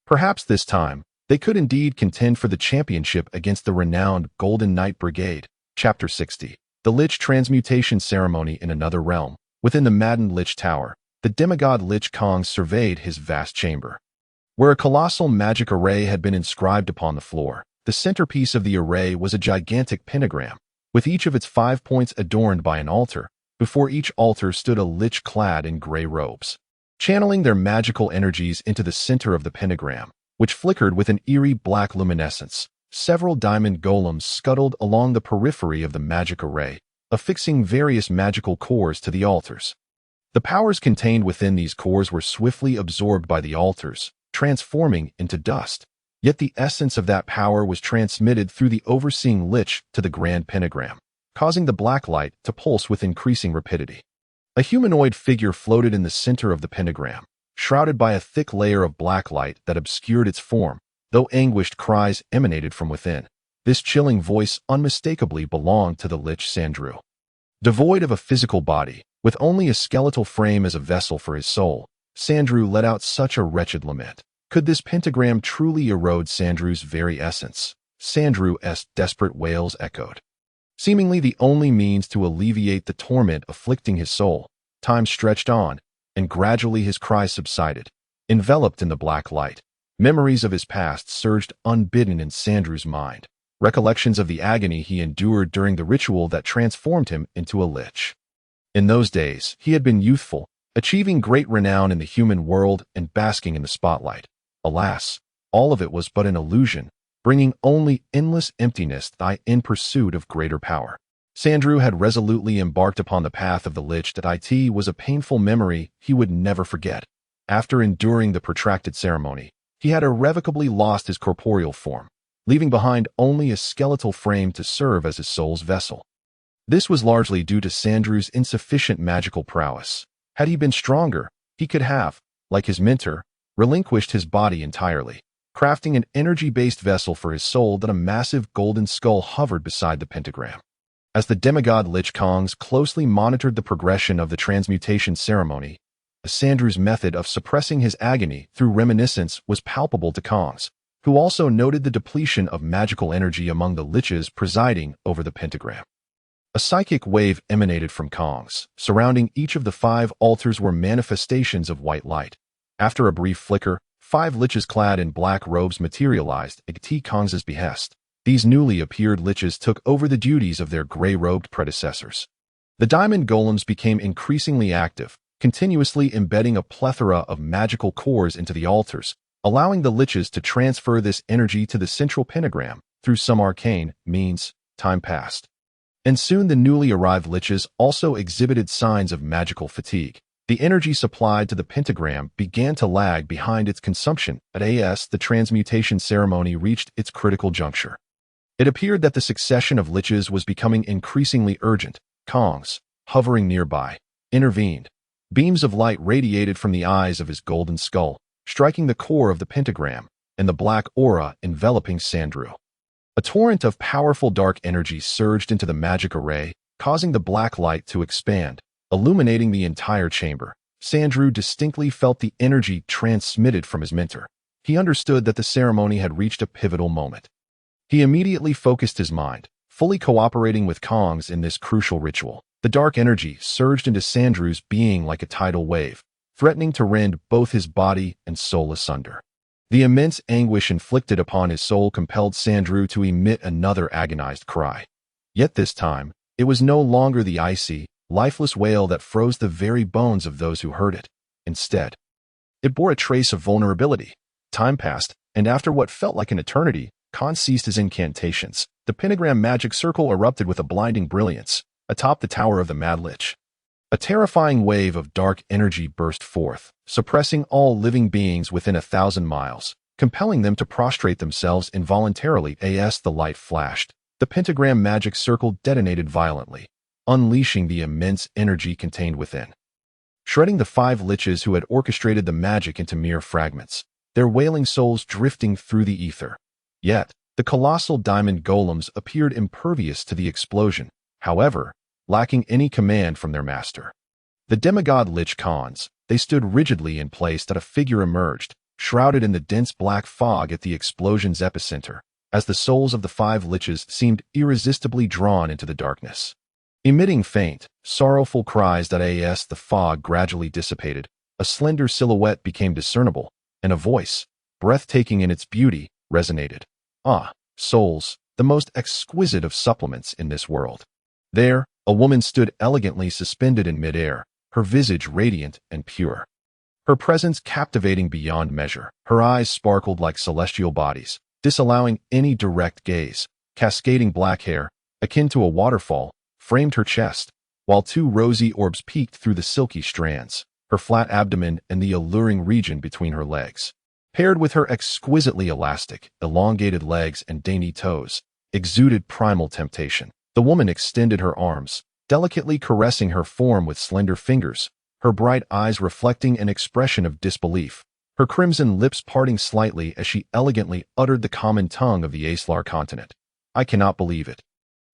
Perhaps this time, they could indeed contend for the championship against the renowned Golden Knight Brigade. Chapter 60. The Lich Transmutation Ceremony in Another Realm. Within the maddened Lich Tower, the demigod Lich Kong surveyed his vast chamber. Where a colossal magic array had been inscribed upon the floor, the centerpiece of the array was a gigantic pentagram, with each of its 5 points adorned by an altar. Before each altar stood a lich clad in gray robes. Channeling their magical energies into the center of the pentagram, which flickered with an eerie black luminescence, several diamond golems scuttled along the periphery of the magic array, affixing various magical cores to the altars. The powers contained within these cores were swiftly absorbed by the altars, transforming into dust. Yet the essence of that power was transmitted through the overseeing lich to the grand pentagram, causing the black light to pulse with increasing rapidity. A humanoid figure floated in the center of the pentagram, shrouded by a thick layer of black light that obscured its form, though anguished cries emanated from within. This chilling voice unmistakably belonged to the lich Sandru. Devoid of a physical body, with only a skeletal frame as a vessel for his soul, Sandru let out such a wretched lament. Could this pentagram truly erode Sandru's very essence? Sandru's desperate wails echoed. Seemingly the only means to alleviate the torment afflicting his soul, time stretched on, and gradually his cries subsided. Enveloped in the black light, memories of his past surged unbidden in Sandru's mind, recollections of the agony he endured during the ritual that transformed him into a lich. In those days, he had been youthful, achieving great renown in the human world and basking in the spotlight. Alas, all of it was but an illusion, bringing only endless emptiness in pursuit of greater power. Sandru had resolutely embarked upon the path of the lich that it was a painful memory he would never forget. After enduring the protracted ceremony, he had irrevocably lost his corporeal form, leaving behind only a skeletal frame to serve as his soul's vessel. This was largely due to Sandru's insufficient magical prowess. Had he been stronger, he could have, like his mentor, relinquished his body entirely, crafting an energy-based vessel for his soul that a massive golden skull hovered beside the pentagram. As the demigod Lich Kongs closely monitored the progression of the transmutation ceremony, Sandru's method of suppressing his agony through reminiscence was palpable to Kongs, who also noted the depletion of magical energy among the liches presiding over the pentagram. A psychic wave emanated from Kongs. Surrounding each of the 5 altars were manifestations of white light. After a brief flicker, 5 liches clad in black robes materialized at Kongs' behest. These newly appeared liches took over the duties of their gray-robed predecessors. The diamond golems became increasingly active, continuously embedding a plethora of magical cores into the altars, allowing the liches to transfer this energy to the central pentagram through some arcane means. Time passed. And soon the newly arrived liches also exhibited signs of magical fatigue. The energy supplied to the pentagram began to lag behind its consumption. The transmutation ceremony reached its critical juncture. It appeared that the succession of liches was becoming increasingly urgent. Kongs, hovering nearby, intervened. Beams of light radiated from the eyes of his golden skull, striking the core of the pentagram and the black aura enveloping Sandru. A torrent of powerful dark energy surged into the magic array, causing the black light to expand, illuminating the entire chamber. Sandru distinctly felt the energy transmitted from his mentor. He understood that the ceremony had reached a pivotal moment. He immediately focused his mind, fully cooperating with Kongs in this crucial ritual. The dark energy surged into Sandru's being like a tidal wave, threatening to rend both his body and soul asunder. The immense anguish inflicted upon his soul compelled Sandru to emit another agonized cry. Yet this time, it was no longer the icy, lifeless wail that froze the very bones of those who heard it. Instead, it bore a trace of vulnerability. Time passed, and after what felt like an eternity, Khan ceased his incantations. The pentagram magic circle erupted with a blinding brilliance atop the tower of the Mad Lich. A terrifying wave of dark energy burst forth, suppressing all living beings within 1,000 miles, compelling them to prostrate themselves involuntarily. As the light flashed, the pentagram magic circle detonated violently, unleashing the immense energy contained within, shredding the 5 liches who had orchestrated the magic into mere fragments, their wailing souls drifting through the ether. Yet, the colossal diamond golems appeared impervious to the explosion, however, lacking any command from their master. The demigod Lich Khans, they stood rigidly in place that a figure emerged, shrouded in the dense black fog at the explosion's epicenter, as the souls of the 5 liches seemed irresistibly drawn into the darkness. Emitting faint, sorrowful cries as the fog gradually dissipated, a slender silhouette became discernible, and a voice, breathtaking in its beauty, resonated. Ah, souls, the most exquisite of supplements in this world. There, a woman stood elegantly suspended in midair, her visage radiant and pure. Her presence captivating beyond measure. Her eyes sparkled like celestial bodies, disallowing any direct gaze. Cascading black hair, akin to a waterfall, framed her chest, while 2 rosy orbs peeked through the silky strands, her flat abdomen and the alluring region between her legs. Paired with her exquisitely elastic, elongated legs and dainty toes, exuded primal temptation. The woman extended her arms, delicately caressing her form with slender fingers, her bright eyes reflecting an expression of disbelief, her crimson lips parting slightly as she elegantly uttered the common tongue of the Aeslar continent. I cannot believe it.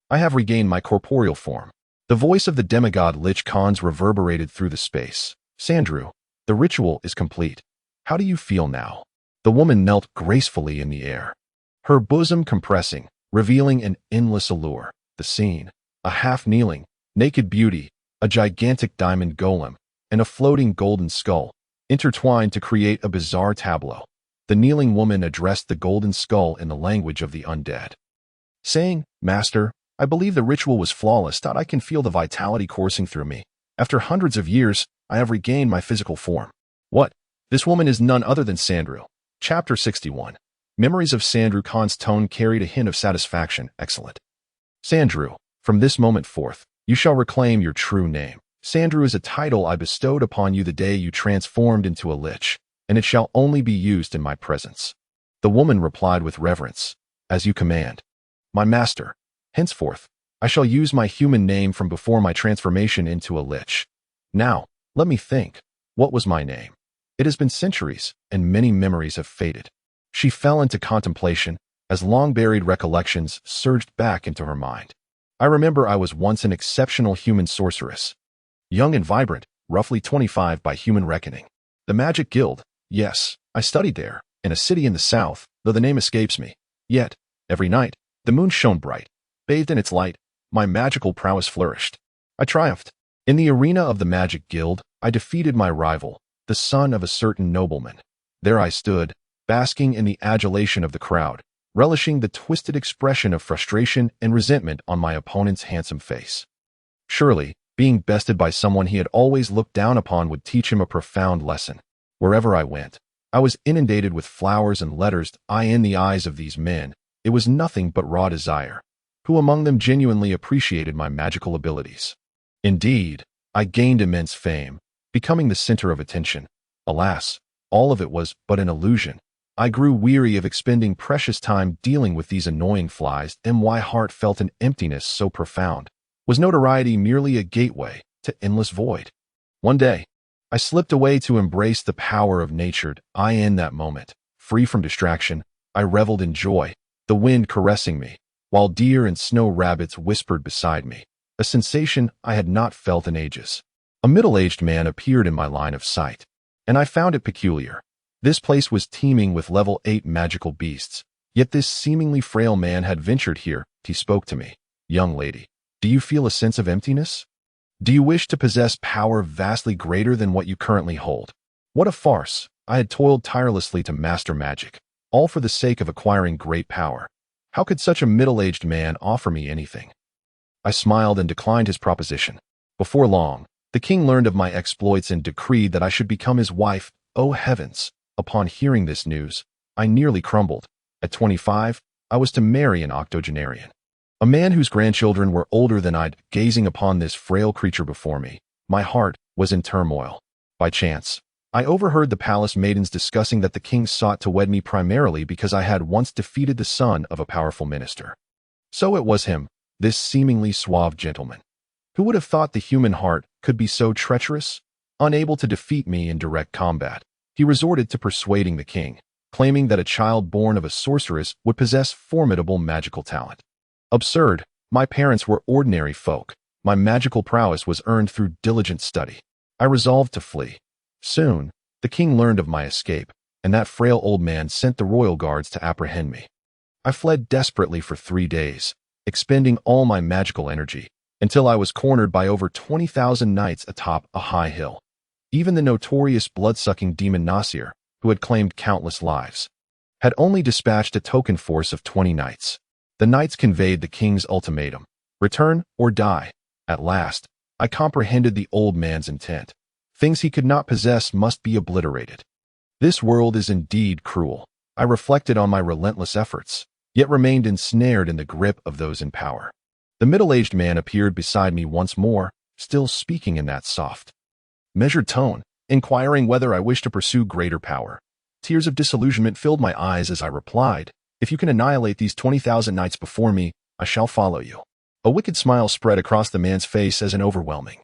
I have regained my corporeal form. The voice of the demigod Lich Khans reverberated through the space. Sandru, the ritual is complete. How do you feel now? The woman knelt gracefully in the air, her bosom compressing, revealing an endless allure. The scene, a half-kneeling, naked beauty, a gigantic diamond golem, and a floating golden skull, intertwined to create a bizarre tableau. The kneeling woman addressed the golden skull in the language of the undead, saying, Master, I believe the ritual was flawless. I can feel the vitality coursing through me. After hundreds of years, I have regained my physical form. What? This woman is none other than Sandru. Chapter 61. Memories of Sandru. Khan's tone carried a hint of satisfaction. Excellent. Sandru, from this moment forth, you shall reclaim your true name. Sandru is a title I bestowed upon you the day you transformed into a lich, and it shall only be used in my presence. The woman replied with reverence, As you command. My master, henceforth, I shall use my human name from before my transformation into a lich. Now, let me think. What was my name? It has been centuries, and many memories have faded. She fell into contemplation, as long-buried recollections surged back into her mind. I remember I was once an exceptional human sorceress. Young and vibrant, roughly 25 by human reckoning. The Magic Guild, yes, I studied there, in a city in the south, though the name escapes me. Yet, every night, the moon shone bright. Bathed in its light, my magical prowess flourished. I triumphed. In the arena of the Magic Guild, I defeated my rival, the son of a certain nobleman. There I stood, basking in the adulation of the crowd, relishing the twisted expression of frustration and resentment on my opponent's handsome face. Surely, being bested by someone he had always looked down upon would teach him a profound lesson. Wherever I went, I was inundated with flowers and letters. In the eyes of these men, it was nothing but raw desire. Who among them genuinely appreciated my magical abilities? Indeed, I gained immense fame, becoming the center of attention. Alas, all of it was but an illusion. I grew weary of expending precious time dealing with these annoying flies, and my heart felt an emptiness so profound. Was notoriety merely a gateway to endless void? One day, I slipped away to embrace the power of nature. In that moment, free from distraction, I reveled in joy, the wind caressing me, while deer and snow rabbits whispered beside me, a sensation I had not felt in ages. A middle-aged man appeared in my line of sight, and I found it peculiar. This place was teeming with level 8 magical beasts, yet this seemingly frail man had ventured here. He spoke to me. Young lady, do you feel a sense of emptiness? Do you wish to possess power vastly greater than what you currently hold? What a farce! I had toiled tirelessly to master magic, all for the sake of acquiring great power. How could such a middle-aged man offer me anything? I smiled and declined his proposition. Before long, the king learned of my exploits and decreed that I should become his wife. Oh heavens! Upon hearing this news, I nearly crumbled. At 25, I was to marry an octogenarian, a man whose grandchildren were older than I'd. Gazing upon this frail creature before me, my heart was in turmoil. By chance, I overheard the palace maidens discussing that the king sought to wed me primarily because I had once defeated the son of a powerful minister. So it was him, this seemingly suave gentleman. Who would have thought the human heart could be so treacherous? Unable to defeat me in direct combat, he resorted to persuading the king, claiming that a child born of a sorceress would possess formidable magical talent. Absurd! My parents were ordinary folk. My magical prowess was earned through diligent study. I resolved to flee. Soon, the king learned of my escape, and that frail old man sent the royal guards to apprehend me. I fled desperately for 3 days, expending all my magical energy, until I was cornered by over 20,000 knights atop a high hill. Even the notorious blood-sucking demon Nasir, who had claimed countless lives, had only dispatched a token force of 20 knights. The knights conveyed the king's ultimatum: return or die. At last, I comprehended the old man's intent. Things he could not possess must be obliterated. This world is indeed cruel. I reflected on my relentless efforts, yet remained ensnared in the grip of those in power. The middle-aged man appeared beside me once more, still speaking in that soft, measured tone, inquiring whether I wished to pursue greater power. Tears of disillusionment filled my eyes as I replied, "If you can annihilate these 20,000 knights before me, I shall follow you." A wicked smile spread across the man's face as an overwhelming,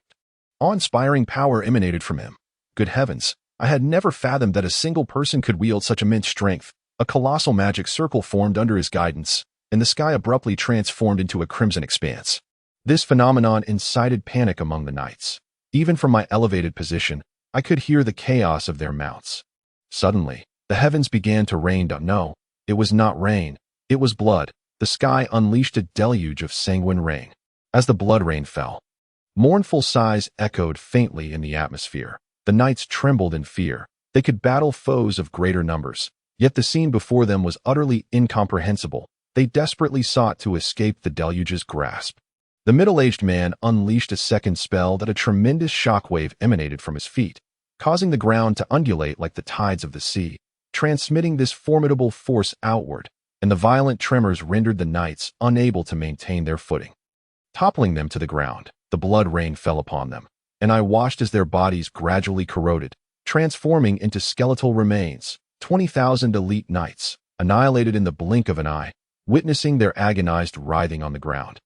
awe-inspiring power emanated from him. Good heavens, I had never fathomed that a single person could wield such immense strength. A colossal magic circle formed under his guidance, and the sky abruptly transformed into a crimson expanse. This phenomenon incited panic among the knights. Even from my elevated position, I could hear the chaos of their mounts. Suddenly, the heavens began to rain down. No, it was not rain, it was blood. The sky unleashed a deluge of sanguine rain. As the blood rain fell, mournful sighs echoed faintly in the atmosphere. The knights trembled in fear. They could battle foes of greater numbers, yet the scene before them was utterly incomprehensible. They desperately sought to escape the deluge's grasp. The middle-aged man unleashed a second spell that a tremendous shockwave emanated from his feet, causing the ground to undulate like the tides of the sea, transmitting this formidable force outward, and the violent tremors rendered the knights unable to maintain their footing. Toppling them to the ground, the blood rain fell upon them, and I watched as their bodies gradually corroded, transforming into skeletal remains. 20,000 elite knights, annihilated in the blink of an eye, witnessing their agonized writhing on the ground.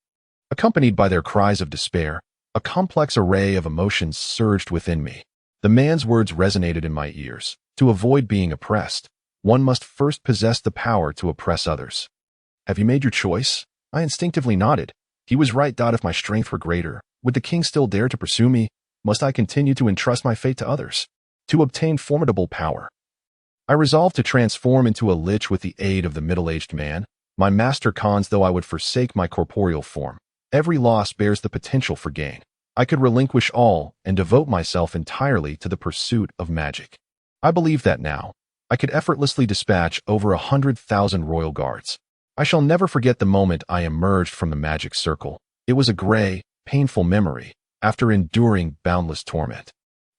Accompanied by their cries of despair, a complex array of emotions surged within me. The man's words resonated in my ears. To avoid being oppressed, one must first possess the power to oppress others. Have you made your choice? I instinctively nodded. He was right. If my strength were greater, would the king still dare to pursue me? Must I continue to entrust my fate to others? To obtain formidable power, I resolved to transform into a lich with the aid of the middle-aged man. My master cons, though I would forsake my corporeal form, every loss bears the potential for gain. I could relinquish all and devote myself entirely to the pursuit of magic. I believe that now, I could effortlessly dispatch over 100,000 royal guards. I shall never forget the moment I emerged from the magic circle. It was a gray, painful memory, after enduring boundless torment.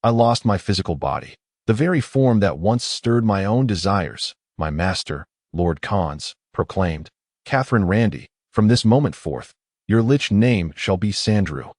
I lost my physical body, The very form that once stirred my own desires, my master, Lord Khans, proclaimed. Catherine Randy, from this moment forth, your lich name shall be Sandrew.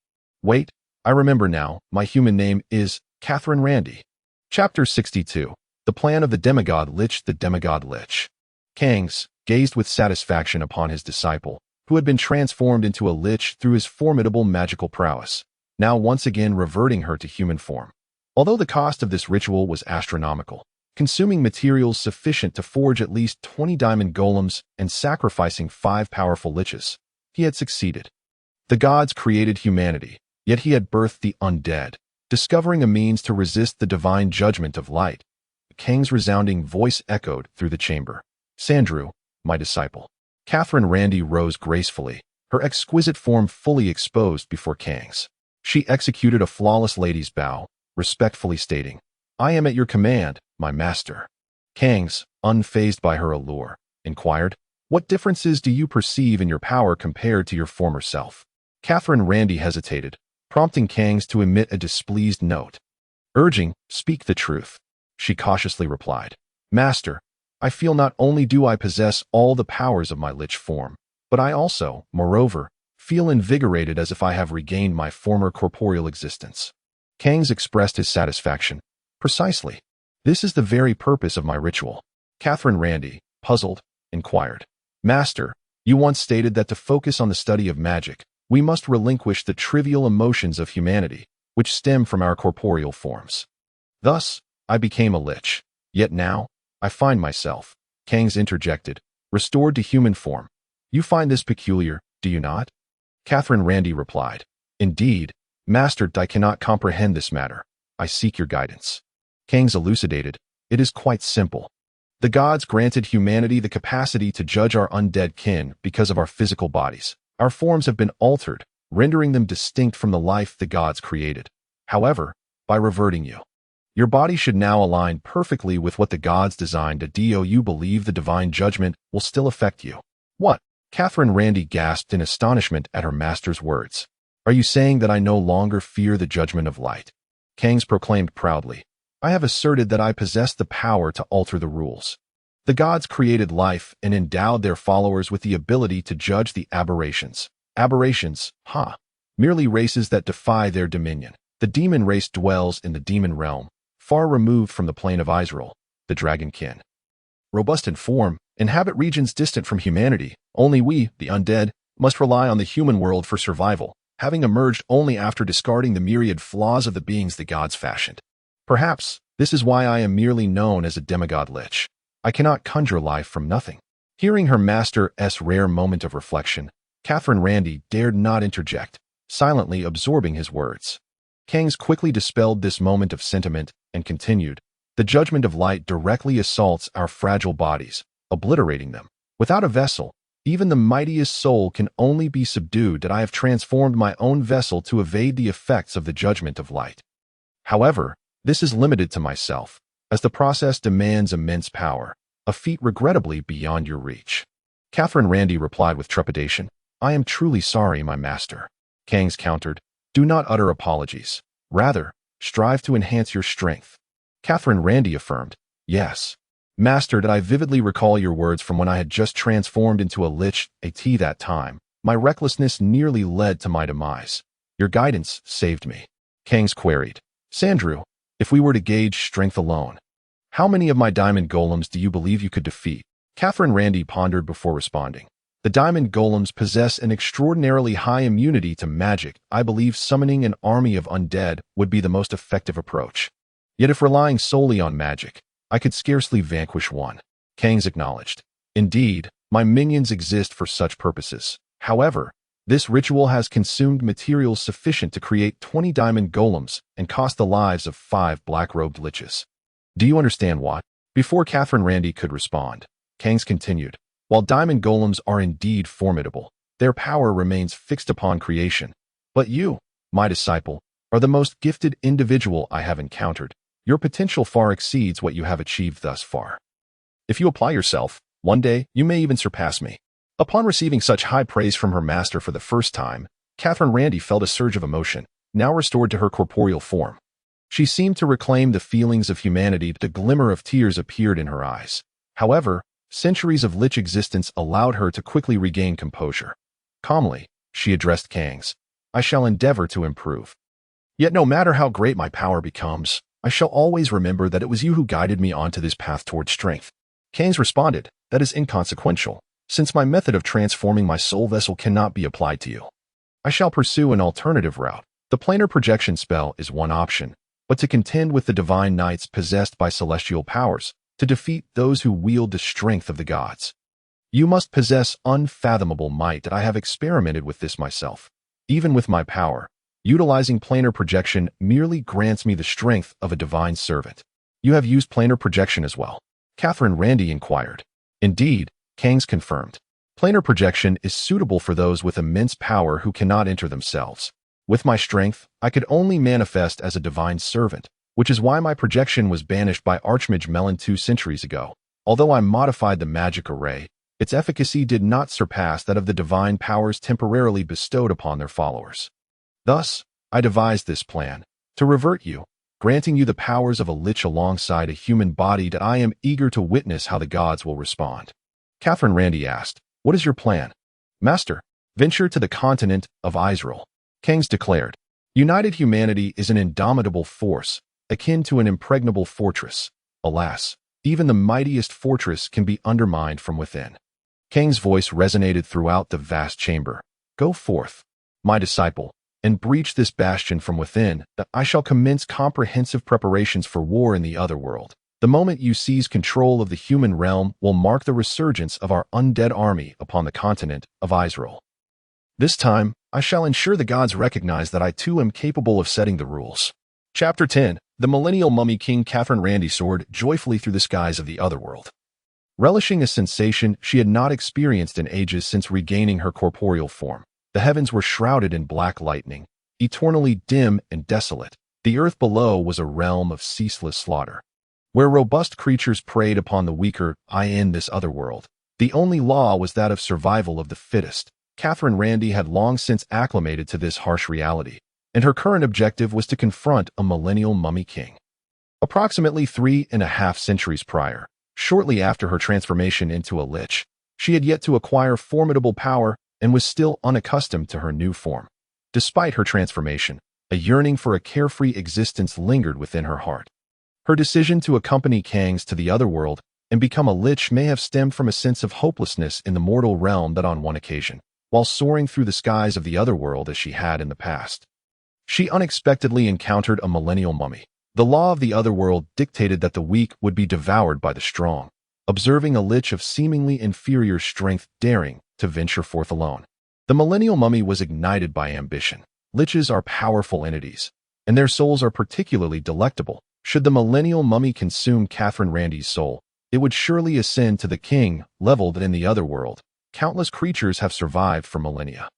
Wait, I remember now, my human name is Catherine Randy. Chapter 62. The Plan of the Demigod Lich. The Demigod Lich. Kangs gazed with satisfaction upon his disciple, who had been transformed into a lich through his formidable magical prowess, now once again reverting her to human form. Although the cost of this ritual was astronomical, consuming materials sufficient to forge at least 20 diamond golems and sacrificing 5 powerful liches, he had succeeded. The gods created humanity, yet he had birthed the undead, discovering a means to resist the divine judgment of light. Kang's resounding voice echoed through the chamber. Sandrew, my disciple. Catherine Randy rose gracefully, her exquisite form fully exposed before Kang's. She executed a flawless lady's bow, respectfully stating, I am at your command, my master. Kang's, unfazed by her allure, inquired, what differences do you perceive in your power compared to your former self? Catherine Randy hesitated, prompting Kang's to emit a displeased note. Urging, speak the truth. She cautiously replied, Master, I feel not only do I possess all the powers of my lich form, but I also, moreover, feel invigorated as if I have regained my former corporeal existence. Kang's expressed his satisfaction. Precisely. This is the very purpose of my ritual. Catherine Randy, puzzled, inquired. Master, you once stated that to focus on the study of magic, we must relinquish the trivial emotions of humanity, which stem from our corporeal forms. Thus, I became a lich. Yet now, I find myself, Kangs interjected, restored to human form. You find this peculiar, do you not? Catherine Randy replied, Indeed, Master, I cannot comprehend this matter. I seek your guidance. Kangs elucidated, It is quite simple. The gods granted humanity the capacity to judge our undead kin because of our physical bodies. Our forms have been altered, rendering them distinct from the life the gods created. However, by reverting you, your body should now align perfectly with what the gods designed. Do you believe the divine judgment will still affect you? What? Catherine Randy gasped in astonishment at her master's words. Are you saying that I no longer fear the judgment of light? Kangs proclaimed proudly. I have asserted that I possess the power to alter the rules. The gods created life and endowed their followers with the ability to judge the aberrations. Aberrations, merely races that defy their dominion. The demon race dwells in the demon realm, far removed from the plane of Israel, the dragonkin. Robust in form, inhabit regions distant from humanity. Only we, the undead, must rely on the human world for survival, having emerged only after discarding the myriad flaws of the beings the gods fashioned. Perhaps, this is why I am merely known as a demigod lich. I cannot conjure life from nothing. Hearing her master's rare moment of reflection, Catherine Randy dared not interject, silently absorbing his words. Kangs quickly dispelled this moment of sentiment and continued, The judgment of light directly assaults our fragile bodies, obliterating them. Without a vessel, even the mightiest soul can only be subdued. That I have transformed my own vessel to evade the effects of the judgment of light. However, this is limited to myself, as the process demands immense power, a feat regrettably beyond your reach. Catherine Randy replied with trepidation, I am truly sorry, my master. Kangs countered, Do not utter apologies. Rather, strive to enhance your strength. Catherine Randy affirmed, Yes. Master, did I vividly recall your words from when I had just transformed into a lich. At that time, my recklessness nearly led to my demise. Your guidance saved me. Kangs queried, Sandrew, if we were to gauge strength alone, how many of my diamond golems do you believe you could defeat? Catherine Randy pondered before responding. The diamond golems possess an extraordinarily high immunity to magic. I believe summoning an army of undead would be the most effective approach. Yet if relying solely on magic, I could scarcely vanquish one. Kangs acknowledged. Indeed, my minions exist for such purposes. However, this ritual has consumed materials sufficient to create 20 diamond golems and cost the lives of 5 black-robed liches. Do you understand what? Before Catherine Randy could respond, Kangs continued, While diamond golems are indeed formidable, their power remains fixed upon creation. But you, my disciple, are the most gifted individual I have encountered. Your potential far exceeds what you have achieved thus far. If you apply yourself, one day you may even surpass me. Upon receiving such high praise from her master for the first time, Catherine Randy felt a surge of emotion, now restored to her corporeal form. She seemed to reclaim the feelings of humanity. The glimmer of tears appeared in her eyes. However, centuries of lich existence allowed her to quickly regain composure. Calmly, she addressed Kangs. I shall endeavor to improve. Yet no matter how great my power becomes, I shall always remember that it was you who guided me onto this path toward strength. Kangs responded, that is inconsequential, since my method of transforming my soul vessel cannot be applied to you. I shall pursue an alternative route. The planar projection spell is one option, but to contend with the divine knights possessed by celestial powers, to defeat those who wield the strength of the gods. You must possess unfathomable might that I have experimented with this myself. Even with my power, utilizing planar projection merely grants me the strength of a divine servant. You have used planar projection as well? Catherine Randy inquired. Indeed, Kangs confirmed. Planar projection is suitable for those with immense power who cannot enter themselves. With my strength, I could only manifest as a divine servant, which is why my projection was banished by Archmage Melon 2 centuries ago. Although I modified the magic array, its efficacy did not surpass that of the divine powers temporarily bestowed upon their followers. Thus, I devised this plan, to revert you, granting you the powers of a lich alongside a human body that I am eager to witness how the gods will respond. Catherine Randy asked, what is your plan? Master, venture to the continent of Israel. Kangs declared, united humanity is an indomitable force, akin to an impregnable fortress. Alas, even the mightiest fortress can be undermined from within. Kangs' voice resonated throughout the vast chamber. Go forth, my disciple, and breach this bastion from within, that I shall commence comprehensive preparations for war in the other world. The moment you seize control of the human realm will mark the resurgence of our undead army upon the continent of Israel. This time, I shall ensure the gods recognize that I too am capable of setting the rules. Chapter 10. The Millennial Mummy. King Catherine Randy soared joyfully through the skies of the otherworld. Relishing a sensation she had not experienced in ages since regaining her corporeal form, the heavens were shrouded in black lightning, eternally dim and desolate. The earth below was a realm of ceaseless slaughter, where robust creatures preyed upon the weaker. In this otherworld, the only law was that of survival of the fittest. Catherine Randy had long since acclimated to this harsh reality, and her current objective was to confront a millennial mummy king. Approximately 3.5 centuries prior, shortly after her transformation into a lich, she had yet to acquire formidable power and was still unaccustomed to her new form. Despite her transformation, a yearning for a carefree existence lingered within her heart. Her decision to accompany Kangs to the otherworld and become a lich may have stemmed from a sense of hopelessness in the mortal realm that on one occasion, while soaring through the skies of the otherworld as she had in the past, she unexpectedly encountered a millennial mummy. The law of the otherworld dictated that the weak would be devoured by the strong. Observing a lich of seemingly inferior strength daring to venture forth alone, the millennial mummy was ignited by ambition. Liches are powerful entities, and their souls are particularly delectable. Should the millennial mummy consume Catherine Randy's soul, it would surely ascend to the king level that in the otherworld, countless creatures have survived for millennia.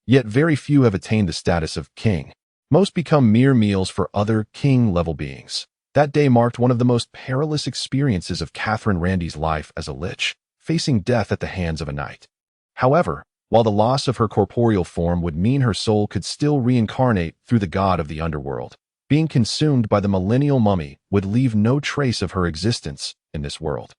Yet very few have attained the status of king. Most become mere meals for other king-level beings. That day marked one of the most perilous experiences of Catherine Randy's life as a lich, facing death at the hands of a knight. However, while the loss of her corporeal form would mean her soul could still reincarnate through the god of the underworld, being consumed by the millennial mummy would leave no trace of her existence in this world.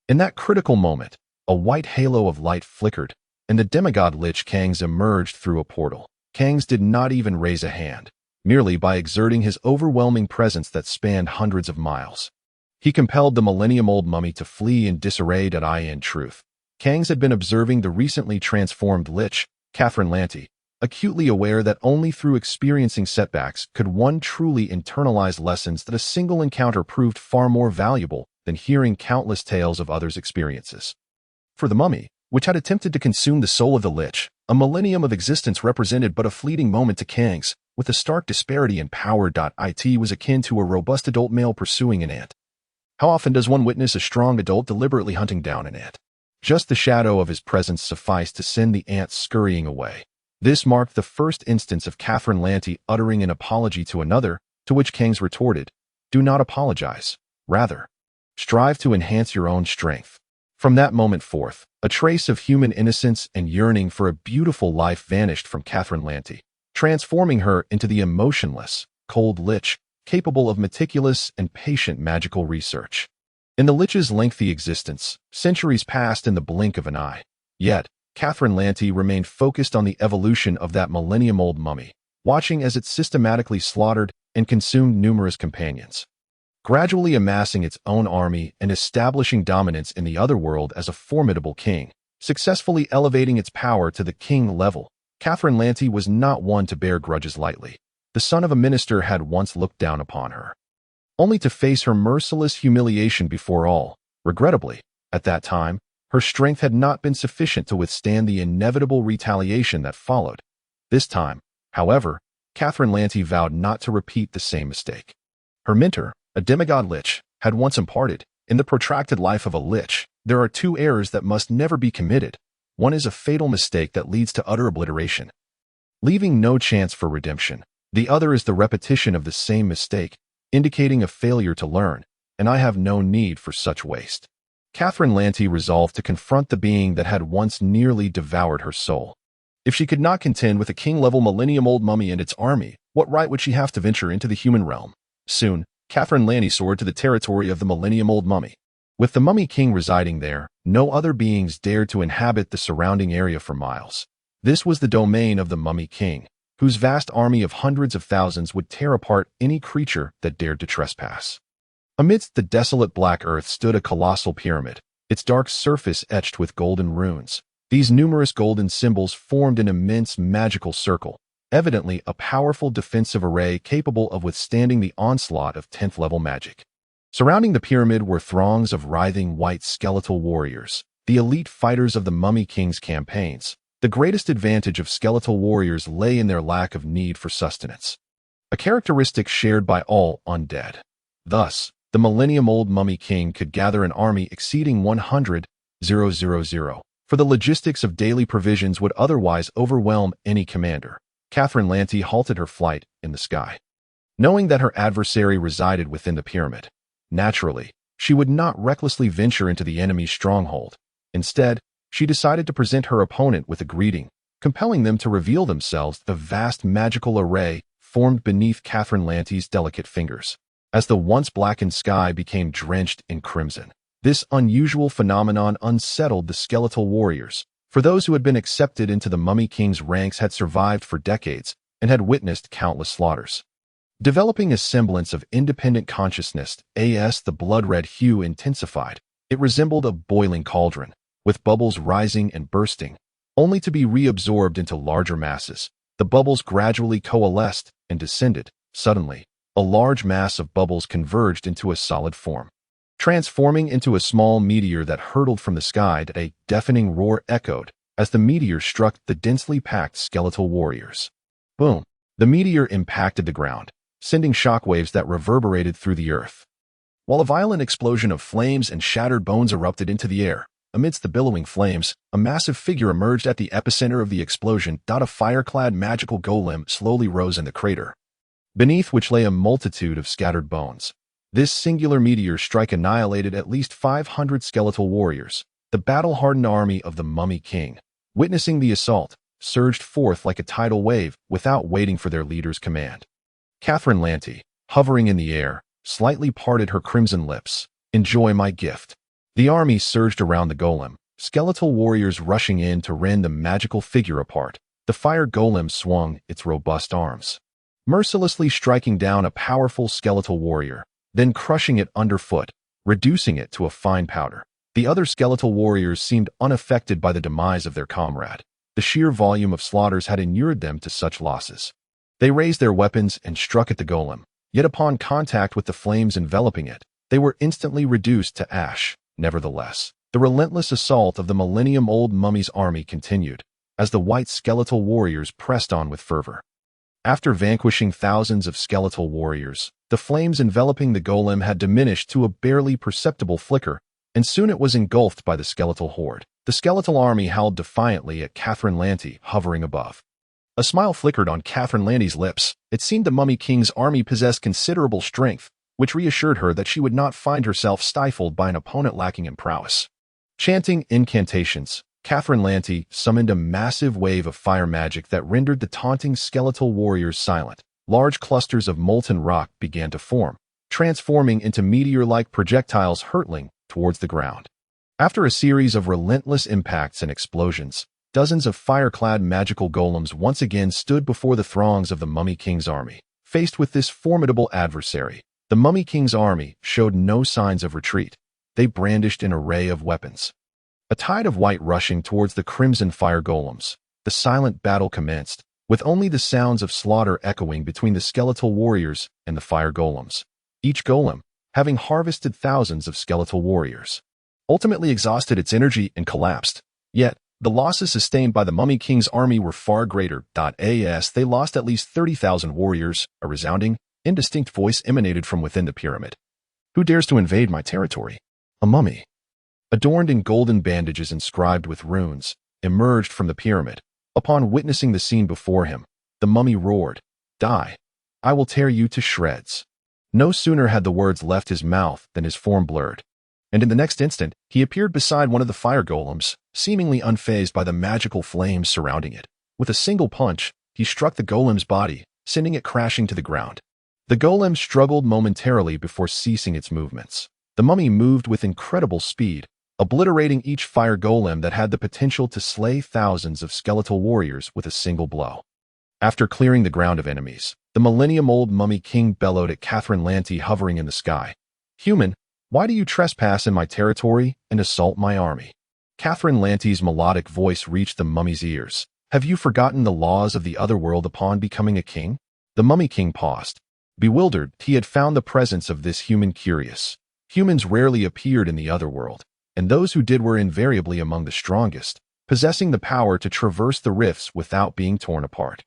In that critical moment, a white halo of light flickered, and the demigod lich Kangs emerged through a portal. Kangs did not even raise a hand, merely by exerting his overwhelming presence that spanned hundreds of miles. He compelled the millennium-old mummy to flee in disarray. In truth, Kangs had been observing the recently transformed lich, Catherine Randy, acutely aware that only through experiencing setbacks could one truly internalize lessons that a single encounter proved far more valuable than hearing countless tales of others' experiences. For the mummy, which had attempted to consume the soul of the lich, a millennium of existence represented but a fleeting moment to Kangs, with a stark disparity in power. It was akin to a robust adult male pursuing an ant. How often does one witness a strong adult deliberately hunting down an ant? Just the shadow of his presence sufficed to send the ant scurrying away. This marked the first instance of Catherine Randy uttering an apology to another, to which Kangs retorted, "Do not apologize. Rather, strive to enhance your own strength." From that moment forth, a trace of human innocence and yearning for a beautiful life vanished from Catherine Randy, transforming her into the emotionless, cold lich capable of meticulous and patient magical research. In the Lich's lengthy existence, centuries passed in the blink of an eye. Yet, Catherine Lanty remained focused on the evolution of that millennium-old mummy, watching as it systematically slaughtered and consumed numerous companions, gradually amassing its own army and establishing dominance in the otherworld as a formidable king, successfully elevating its power to the king level. Catherine Lanty was not one to bear grudges lightly. The son of a minister had once looked down upon her, only to face her merciless humiliation before all. Regrettably, at that time, her strength had not been sufficient to withstand the inevitable retaliation that followed. This time, however, Catherine Lanty vowed not to repeat the same mistake. Her mentor, a demigod lich, had once imparted, in the protracted life of a lich, there are two errors that must never be committed. One is a fatal mistake that leads to utter obliteration, leaving no chance for redemption. The other is the repetition of the same mistake, indicating a failure to learn, and I have no need for such waste. Catherine Lanty resolved to confront the being that had once nearly devoured her soul. If she could not contend with a king-level millennium-old mummy and its army, what right would she have to venture into the human realm? Soon, Catherine Lanty soared to the territory of the millennium-old mummy. With the mummy king residing there, no other beings dared to inhabit the surrounding area for miles. This was the domain of the mummy king, whose vast army of hundreds of thousands would tear apart any creature that dared to trespass. Amidst the desolate black earth stood a colossal pyramid, its dark surface etched with golden runes. These numerous golden symbols formed an immense magical circle, evidently a powerful defensive array capable of withstanding the onslaught of 10th-level magic. Surrounding the pyramid were throngs of writhing white skeletal warriors, the elite fighters of the Mummy King's campaigns. The greatest advantage of skeletal warriors lay in their lack of need for sustenance, a characteristic shared by all undead. Thus, the millennium-old Mummy King could gather an army exceeding 100,000, for the logistics of daily provisions would otherwise overwhelm any commander. Catherine Lanty halted her flight in the sky, knowing that her adversary resided within the pyramid. Naturally, she would not recklessly venture into the enemy's stronghold. Instead, she decided to present her opponent with a greeting, compelling them to reveal themselves. The vast magical array formed beneath Catherine Lanty's delicate fingers. As the once blackened sky became drenched in crimson, this unusual phenomenon unsettled the skeletal warriors, for those who had been accepted into the Mummy King's ranks had survived for decades and had witnessed countless slaughters. Developing a semblance of independent consciousness, the blood-red hue intensified. It resembled a boiling cauldron, with bubbles rising and bursting, only to be reabsorbed into larger masses. The bubbles gradually coalesced and descended. Suddenly, a large mass of bubbles converged into a solid form, transforming into a small meteor that hurtled from the sky. A deafening roar echoed as the meteor struck the densely packed skeletal warriors. Boom! The meteor impacted the ground, sending shockwaves that reverberated through the earth. While a violent explosion of flames and shattered bones erupted into the air, amidst the billowing flames, a massive figure emerged at the epicenter of the explosion. A fire-clad magical golem slowly rose in the crater, beneath which lay a multitude of scattered bones. This singular meteor strike annihilated at least 500 skeletal warriors. The battle-hardened army of the Mummy King, witnessing the assault, surged forth like a tidal wave without waiting for their leader's command. Catherine Lanty, hovering in the air, slightly parted her crimson lips. "Enjoy my gift." The army surged around the golem, skeletal warriors rushing in to rend the magical figure apart. The fire golem swung its robust arms, mercilessly striking down a powerful skeletal warrior, then crushing it underfoot, reducing it to a fine powder. The other skeletal warriors seemed unaffected by the demise of their comrade. The sheer volume of slaughters had inured them to such losses. They raised their weapons and struck at the golem, yet upon contact with the flames enveloping it, they were instantly reduced to ash. Nevertheless, the relentless assault of the millennium-old mummy's army continued, as the white skeletal warriors pressed on with fervor. After vanquishing thousands of skeletal warriors, the flames enveloping the golem had diminished to a barely perceptible flicker, and soon it was engulfed by the skeletal horde. The skeletal army howled defiantly at Catherine Lanty, hovering above. A smile flickered on Catherine Lanty's lips. It seemed the Mummy King's army possessed considerable strength, which reassured her that she would not find herself stifled by an opponent lacking in prowess. Chanting incantations, Catherine Lanty summoned a massive wave of fire magic that rendered the taunting skeletal warriors silent. large clusters of molten rock began to form, transforming into meteor-like projectiles hurtling towards the ground. After a series of relentless impacts and explosions, dozens of fire-clad magical golems once again stood before the throngs of the Mummy King's army. Faced with this formidable adversary, the Mummy King's army showed no signs of retreat. They brandished an array of weapons. A tide of white rushing towards the crimson fire golems, the silent battle commenced, with only the sounds of slaughter echoing between the skeletal warriors and the fire golems. Each golem, having harvested thousands of skeletal warriors, ultimately exhausted its energy and collapsed. Yet, the losses sustained by the Mummy King's army were far greater. As they lost at least 30,000 warriors, a resounding, indistinct voice emanated from within the pyramid. "Who dares to invade my territory?" A mummy, adorned in golden bandages inscribed with runes, emerged from the pyramid. Upon witnessing the scene before him, the mummy roared, "Die! I will tear you to shreds." No sooner had the words left his mouth than his form blurred, and in the next instant, he appeared beside one of the fire golems, seemingly unfazed by the magical flames surrounding it. With a single punch, he struck the golem's body, sending it crashing to the ground. The golem struggled momentarily before ceasing its movements. The mummy moved with incredible speed, obliterating each fire golem that had the potential to slay thousands of skeletal warriors with a single blow. After clearing the ground of enemies, the millennium-old Mummy King bellowed at Catherine Lanty hovering in the sky. "Human, why do you trespass in my territory and assault my army?" Catherine Lanty's melodic voice reached the mummy's ears. "Have you forgotten the laws of the other world upon becoming a king?" The Mummy King paused. Bewildered, he had found the presence of this human curious. Humans rarely appeared in the other world, and those who did were invariably among the strongest, possessing the power to traverse the rifts without being torn apart.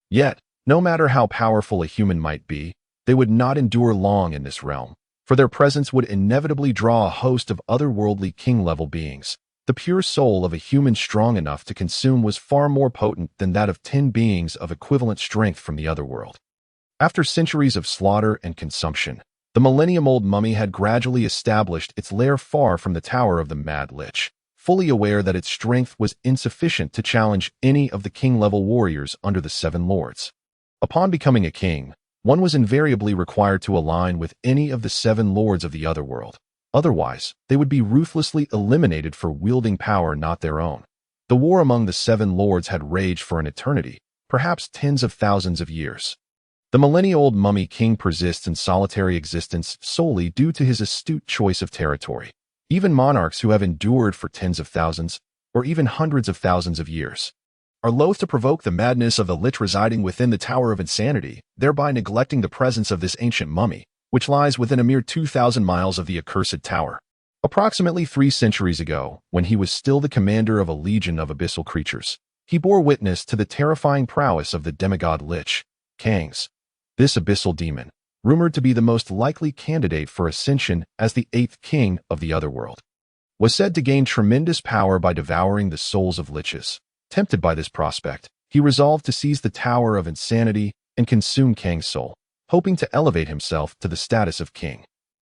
Yet, no matter how powerful a human might be, they would not endure long in this realm, for their presence would inevitably draw a host of otherworldly king-level beings. The pure soul of a human strong enough to consume was far more potent than that of 10 beings of equivalent strength from the other world. After centuries of slaughter and consumption, the millennium-old mummy had gradually established its lair far from the Tower of the Mad Lich, fully aware that its strength was insufficient to challenge any of the king-level warriors under the 7 lords. Upon becoming a king, one was invariably required to align with any of the 7 lords of the other world. Otherwise, they would be ruthlessly eliminated for wielding power not their own. The war among the 7 lords had raged for an eternity, perhaps tens of thousands of years. The millennia-old Mummy King persists in solitary existence solely due to his astute choice of territory. Even monarchs who have endured for tens of thousands, or even hundreds of thousands of years, are loath to provoke the madness of the Lich residing within the Tower of Insanity, thereby neglecting the presence of this ancient mummy, which lies within a mere 2,000 miles of the accursed tower. Approximately 3 centuries ago, when he was still the commander of a legion of abyssal creatures, he bore witness to the terrifying prowess of the demigod Lich, Kangs. This abyssal demon, rumored to be the most likely candidate for ascension as the 8th king of the otherworld, was said to gain tremendous power by devouring the souls of liches. Tempted by this prospect, he resolved to seize the Tower of Insanity and consume Kang's soul, hoping to elevate himself to the status of king.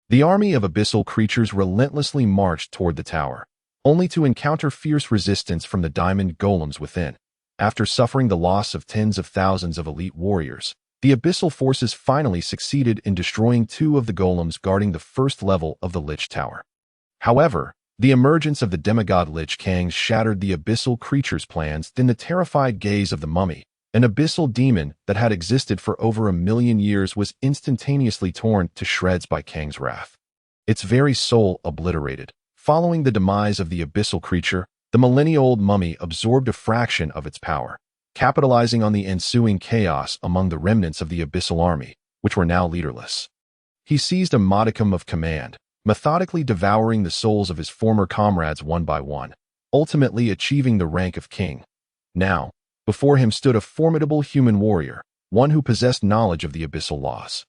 The army of abyssal creatures relentlessly marched toward the tower, only to encounter fierce resistance from the diamond golems within. After suffering the loss of tens of thousands of elite warriors, the abyssal forces finally succeeded in destroying 2 of the golems guarding the first level of the Lich Tower. However, the emergence of the demigod Lich Kangs shattered the abyssal creatures' plans. Then the terrified gaze of the mummy, an abyssal demon that had existed for over 1,000,000 years, was instantaneously torn to shreds by Kang's wrath. Its very soul obliterated. Following the demise of the abyssal creature, the millennia-old mummy absorbed a fraction of its power, capitalizing on the ensuing chaos among the remnants of the abyssal army, which were now leaderless. He seized a modicum of command, methodically devouring the souls of his former comrades one by one, ultimately achieving the rank of king. Now, before him stood a formidable human warrior, one who possessed knowledge of the abyssal laws.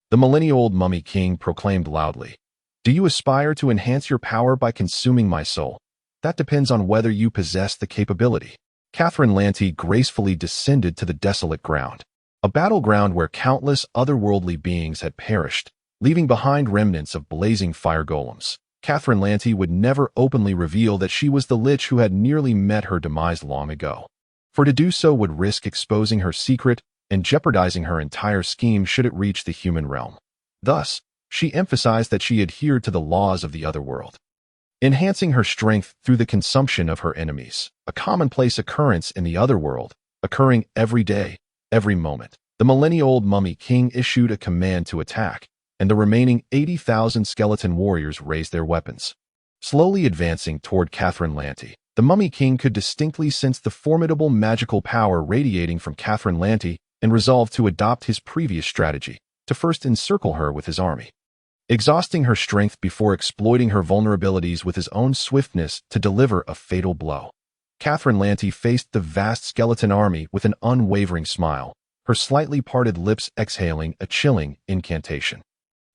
The millennia-old Mummy King proclaimed loudly, "Do you aspire to enhance your power by consuming my soul? That depends on whether you possess the capability." Catherine Lanty gracefully descended to the desolate ground, a battleground where countless otherworldly beings had perished, leaving behind remnants of blazing fire golems. Catherine Lanty would never openly reveal that she was the Lich who had nearly met her demise long ago, for to do so would risk exposing her secret and jeopardizing her entire scheme should it reach the human realm. Thus, she emphasized that she adhered to the laws of the otherworld, enhancing her strength through the consumption of her enemies, a commonplace occurrence in the otherworld, occurring every day, every moment. The millennia-old Mummy King issued a command to attack, and the remaining 80,000 skeleton warriors raised their weapons. Slowly advancing toward Catherine Lanty, the Mummy King could distinctly sense the formidable magical power radiating from Catherine Lanty and resolved to adopt his previous strategy, to first encircle her with his army, exhausting her strength before exploiting her vulnerabilities with his own swiftness to deliver a fatal blow. Catherine Lanty faced the vast skeleton army with an unwavering smile, her slightly parted lips exhaling a chilling incantation.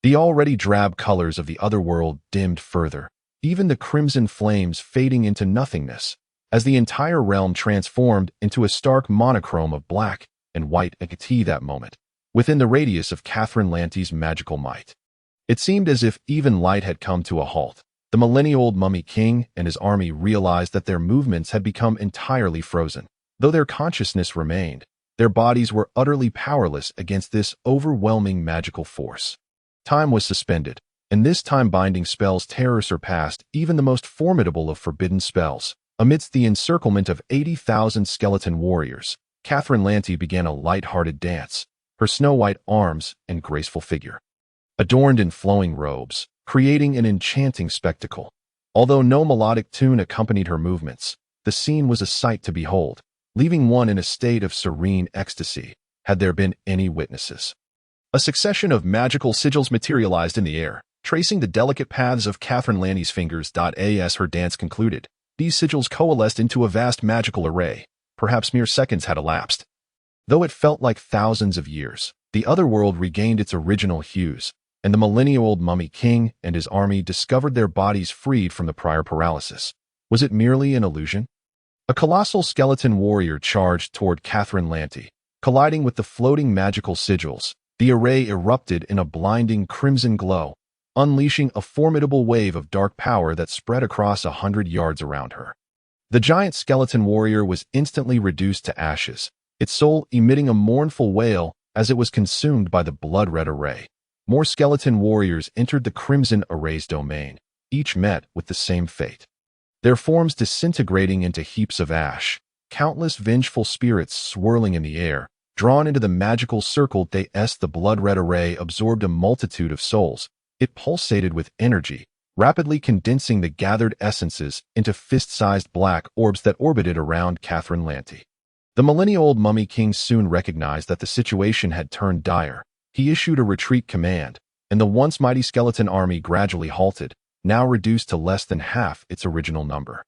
The already drab colors of the otherworld dimmed further, even the crimson flames fading into nothingness, as the entire realm transformed into a stark monochrome of black and white at that moment, within the radius of Catherine Lanty's magical might. It seemed as if even light had come to a halt. The millennia-old Mummy King and his army realized that their movements had become entirely frozen. Though their consciousness remained, their bodies were utterly powerless against this overwhelming magical force. Time was suspended, and this time-binding spell's terror surpassed even the most formidable of forbidden spells. Amidst the encirclement of 80,000 skeleton warriors, Catherine Lanty began a light-hearted dance, her snow-white arms and graceful figure adorned in flowing robes, creating an enchanting spectacle. Although no melodic tune accompanied her movements, the scene was a sight to behold, leaving one in a state of serene ecstasy, had there been any witnesses. A succession of magical sigils materialized in the air, tracing the delicate paths of Catherine Lanty's fingers. As her dance concluded, these sigils coalesced into a vast magical array. Perhaps mere seconds had elapsed. Though it felt like thousands of years, the otherworld regained its original hues, and the millennia-old Mummy King and his army discovered their bodies freed from the prior paralysis. Was it merely an illusion? A colossal skeleton warrior charged toward Catherine Lanty, colliding with the floating magical sigils. The array erupted in a blinding crimson glow, unleashing a formidable wave of dark power that spread across 100 yards around her. The giant skeleton warrior was instantly reduced to ashes, its soul emitting a mournful wail as it was consumed by the blood-red array. More skeleton warriors entered the crimson array's domain, each met with the same fate, their forms disintegrating into heaps of ash, countless vengeful spirits swirling in the air. Drawn into the magical circle, the blood-red array absorbed a multitude of souls. It pulsated with energy, rapidly condensing the gathered essences into fist-sized black orbs that orbited around Catherine Lanty. The millennia-old Mummy King soon recognized that the situation had turned dire. He issued a retreat command, and the once mighty skeleton army gradually halted, now reduced to less than half its original number.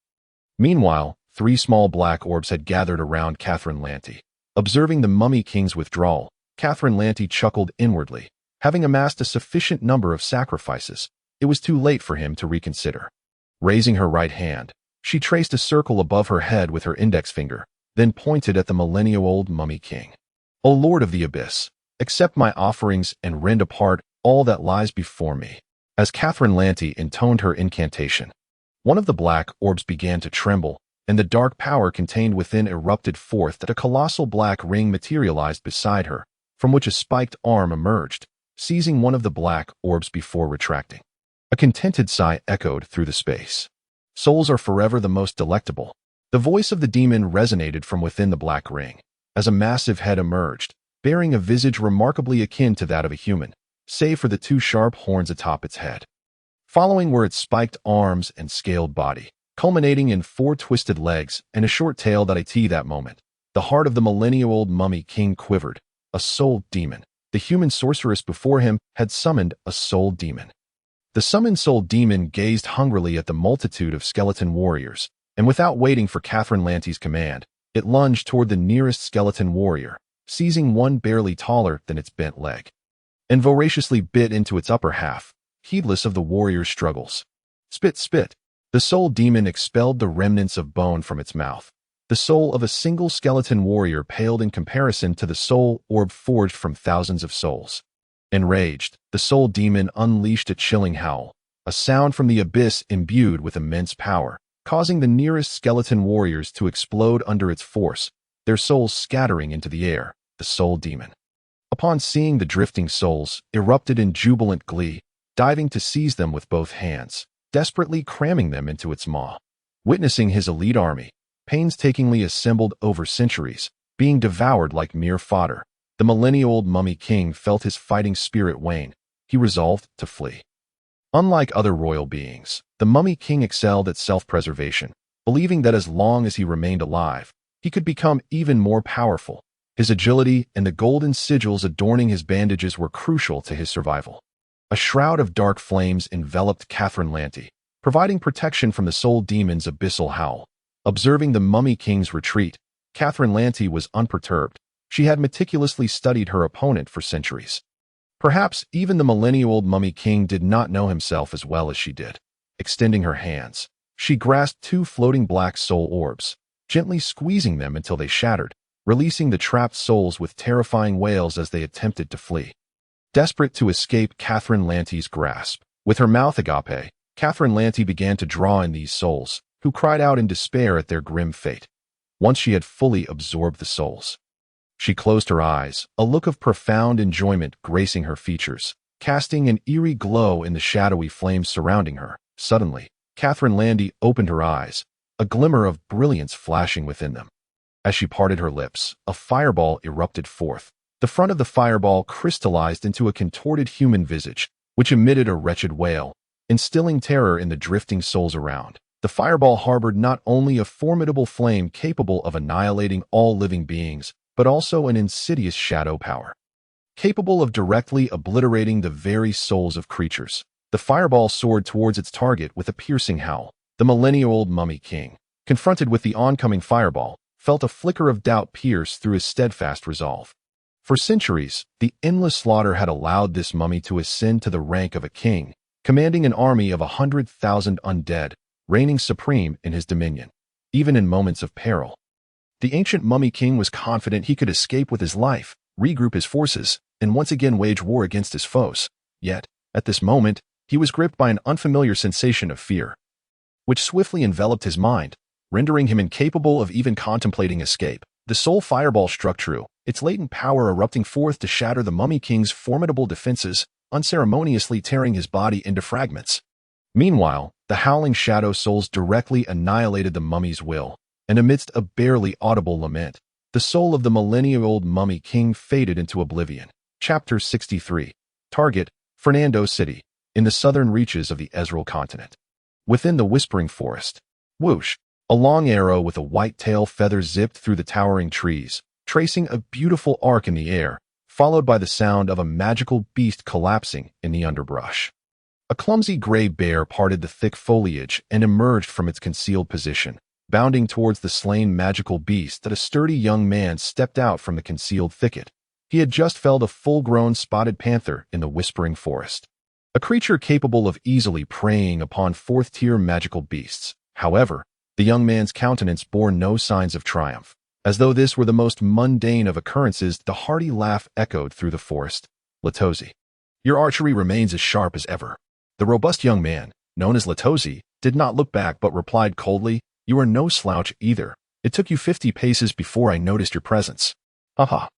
Meanwhile, 3 small black orbs had gathered around Catherine Lanty. Observing the Mummy King's withdrawal, Catherine Lanty chuckled inwardly. Having amassed a sufficient number of sacrifices, it was too late for him to reconsider. Raising her right hand, she traced a circle above her head with her index finger, then pointed at the millennia-old Mummy King. "O Lord of the Abyss, accept my offerings and rend apart all that lies before me." As Catherine Lanty intoned her incantation, one of the black orbs began to tremble, and the dark power contained within erupted forth. That a colossal black ring materialized beside her, from which a spiked arm emerged, seizing one of the black orbs before retracting. A contented sigh echoed through the space. "Souls are forever the most delectable." The voice of the demon resonated from within the black ring, as a massive head emerged, bearing a visage remarkably akin to that of a human, save for the 2 sharp horns atop its head. Following were its spiked arms and scaled body, culminating in 4 twisted legs and a short tail. That moment, the heart of the millennia-old Mummy King quivered. A soul demon. The human sorceress before him had summoned a soul demon. The summoned soul demon gazed hungrily at the multitude of skeleton warriors, and without waiting for Catherine Lanty's command, it lunged toward the nearest skeleton warrior, seizing one barely taller than its bent leg, and voraciously bit into its upper half, heedless of the warrior's struggles. Spit, spit. The soul demon expelled the remnants of bone from its mouth. The soul of a single skeleton warrior paled in comparison to the soul orb forged from thousands of souls. Enraged, the soul demon unleashed a chilling howl, a sound from the abyss imbued with immense power, causing the nearest skeleton warriors to explode under its force, their souls scattering into the air. the soul demon. Upon seeing the drifting souls, erupted in jubilant glee, diving to seize them with both hands, desperately cramming them into its maw. Witnessing his elite army, painstakingly assembled over centuries, being devoured like mere fodder, the millennia-old mummy king felt his fighting spirit wane. He resolved to flee. Unlike other royal beings, the mummy king excelled at self-preservation, believing that as long as he remained alive, he could become even more powerful. His agility and the golden sigils adorning his bandages were crucial to his survival. A shroud of dark flames enveloped Catherine Lanty, providing protection from the soul demon's abyssal howl. Observing the mummy king's retreat, Catherine Lanty was unperturbed. She had meticulously studied her opponent for centuries. Perhaps even the millennia-old mummy king did not know himself as well as she did. Extending her hands, she grasped two floating black soul orbs, gently squeezing them until they shattered, releasing the trapped souls with terrifying wails as they attempted to flee. Desperate to escape Catherine Lanty's grasp, with her mouth agape, Catherine Lanty began to draw in these souls, who cried out in despair at their grim fate. Once she had fully absorbed the souls, she closed her eyes, a look of profound enjoyment gracing her features, casting an eerie glow in the shadowy flames surrounding her. Suddenly, Catherine Lanty opened her eyes, a glimmer of brilliance flashing within them. As she parted her lips, a fireball erupted forth. The front of the fireball crystallized into a contorted human visage, which emitted a wretched wail, instilling terror in the drifting souls around. The fireball harbored not only a formidable flame capable of annihilating all living beings, but also an insidious shadow power, capable of directly obliterating the very souls of creatures. The fireball soared towards its target with a piercing howl. The millennia-old mummy king, confronted with the oncoming fireball, felt a flicker of doubt pierce through his steadfast resolve. For centuries, the endless slaughter had allowed this mummy to ascend to the rank of a king, commanding an army of 100,000 undead, reigning supreme in his dominion, even in moments of peril. The ancient mummy king was confident he could escape with his life, regroup his forces, and once again wage war against his foes. Yet, at this moment, he was gripped by an unfamiliar sensation of fear, which swiftly enveloped his mind, rendering him incapable of even contemplating escape. The soul fireball struck true, its latent power erupting forth to shatter the mummy king's formidable defenses, unceremoniously tearing his body into fragments. Meanwhile, the howling shadow souls directly annihilated the mummy's will, and amidst a barely audible lament, the soul of the millennia-old mummy king faded into oblivion. Chapter 63. Target, Fernando City, in the southern reaches of the Ezreal continent. Within the Whispering Forest. Whoosh! A long arrow with a white tail feather zipped through the towering trees, tracing a beautiful arc in the air, followed by the sound of a magical beast collapsing in the underbrush. A clumsy gray bear parted the thick foliage and emerged from its concealed position, bounding towards the slain magical beast that a sturdy young man stepped out from the concealed thicket. He had just felled a full-grown spotted panther in the Whispering Forest, a creature capable of easily preying upon fourth-tier magical beasts. However, the young man's countenance bore no signs of triumph. As though this were the most mundane of occurrences, the hearty laugh echoed through the forest. Latozi, your archery remains as sharp as ever. The robust young man, known as Latozi, did not look back but replied coldly, you are no slouch either. It took you 50 paces before I noticed your presence. Haha.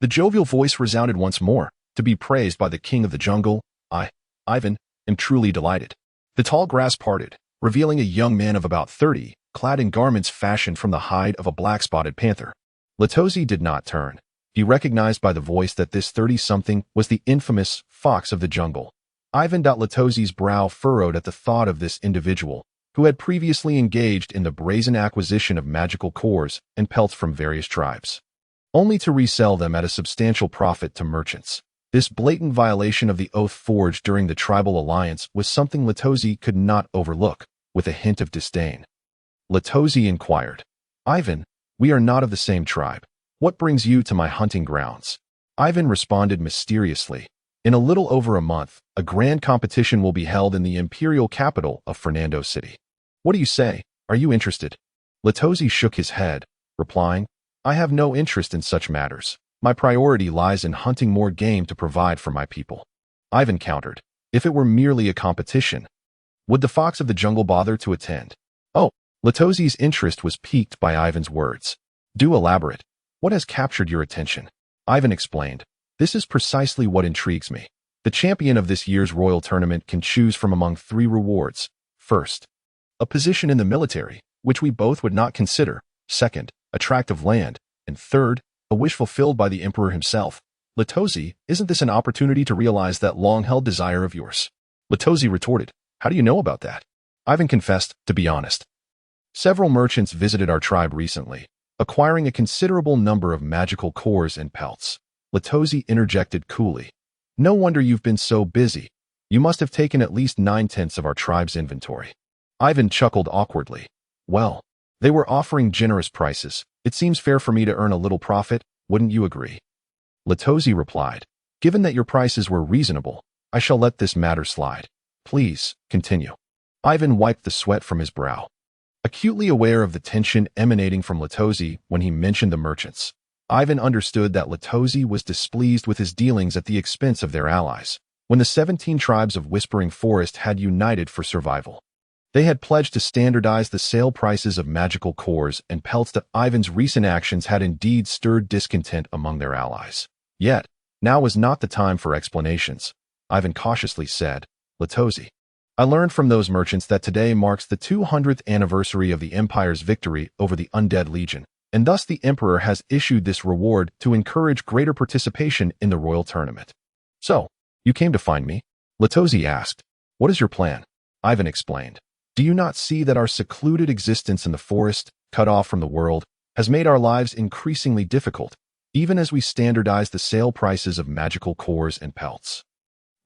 The jovial voice resounded once more. To be praised by the king of the jungle, I, Ivan, am truly delighted. The tall grass parted, revealing a young man of about 30, clad in garments fashioned from the hide of a black-spotted panther. Latozi did not turn. He recognized by the voice that this 30-something was the infamous fox of the jungle. Ivan. Latozi's brow furrowed at the thought of this individual, who had previously engaged in the brazen acquisition of magical cores and pelts from various tribes, only to resell them at a substantial profit to merchants. This blatant violation of the oath forged during the tribal alliance was something Latozi could not overlook. With a hint of disdain, Latozi inquired, Ivan, we are not of the same tribe. What brings you to my hunting grounds? Ivan responded mysteriously, in a little over a month, a grand competition will be held in the imperial capital of Fernando City. What do you say? Are you interested? Latozi shook his head, replying, I have no interest in such matters. My priority lies in hunting more game to provide for my people. Ivan countered, if it were merely a competition, would the fox of the jungle bother to attend? Oh, Latozi's interest was piqued by Ivan's words. Do elaborate. What has captured your attention? Ivan explained. This is precisely what intrigues me. The champion of this year's royal tournament can choose from among 3 rewards. First, a position in the military, which we both would not consider. Second, a tract of land. And third, a wish fulfilled by the emperor himself. Latozi, isn't this an opportunity to realize that long-held desire of yours? Latozi retorted, how do you know about that? Ivan confessed, to be honest. Several merchants visited our tribe recently, acquiring a considerable number of magical cores and pelts. Latozi interjected coolly. No wonder you've been so busy. You must have taken at least 9/10 of our tribe's inventory. Ivan chuckled awkwardly. Well, they were offering generous prices. It seems fair for me to earn a little profit, wouldn't you agree? Latozi replied, given that your prices were reasonable, I shall let this matter slide. Please, continue. Ivan wiped the sweat from his brow. Acutely aware of the tension emanating from Latozi when he mentioned the merchants, Ivan understood that Latozi was displeased with his dealings at the expense of their allies. When the 17 tribes of Whispering Forest had united for survival, they had pledged to standardize the sale prices of magical cores and pelts. That Ivan's recent actions had indeed stirred discontent among their allies. Yet, now was not the time for explanations. Ivan cautiously said, Latozi, I learned from those merchants that today marks the 200th anniversary of the Empire's victory over the Undead Legion, and thus the Emperor has issued this reward to encourage greater participation in the royal tournament. So, you came to find me? Latozi asked. What is your plan? Ivan explained. Do you not see that our secluded existence in the forest, cut off from the world, has made our lives increasingly difficult, even as we standardize the sale prices of magical cores and pelts?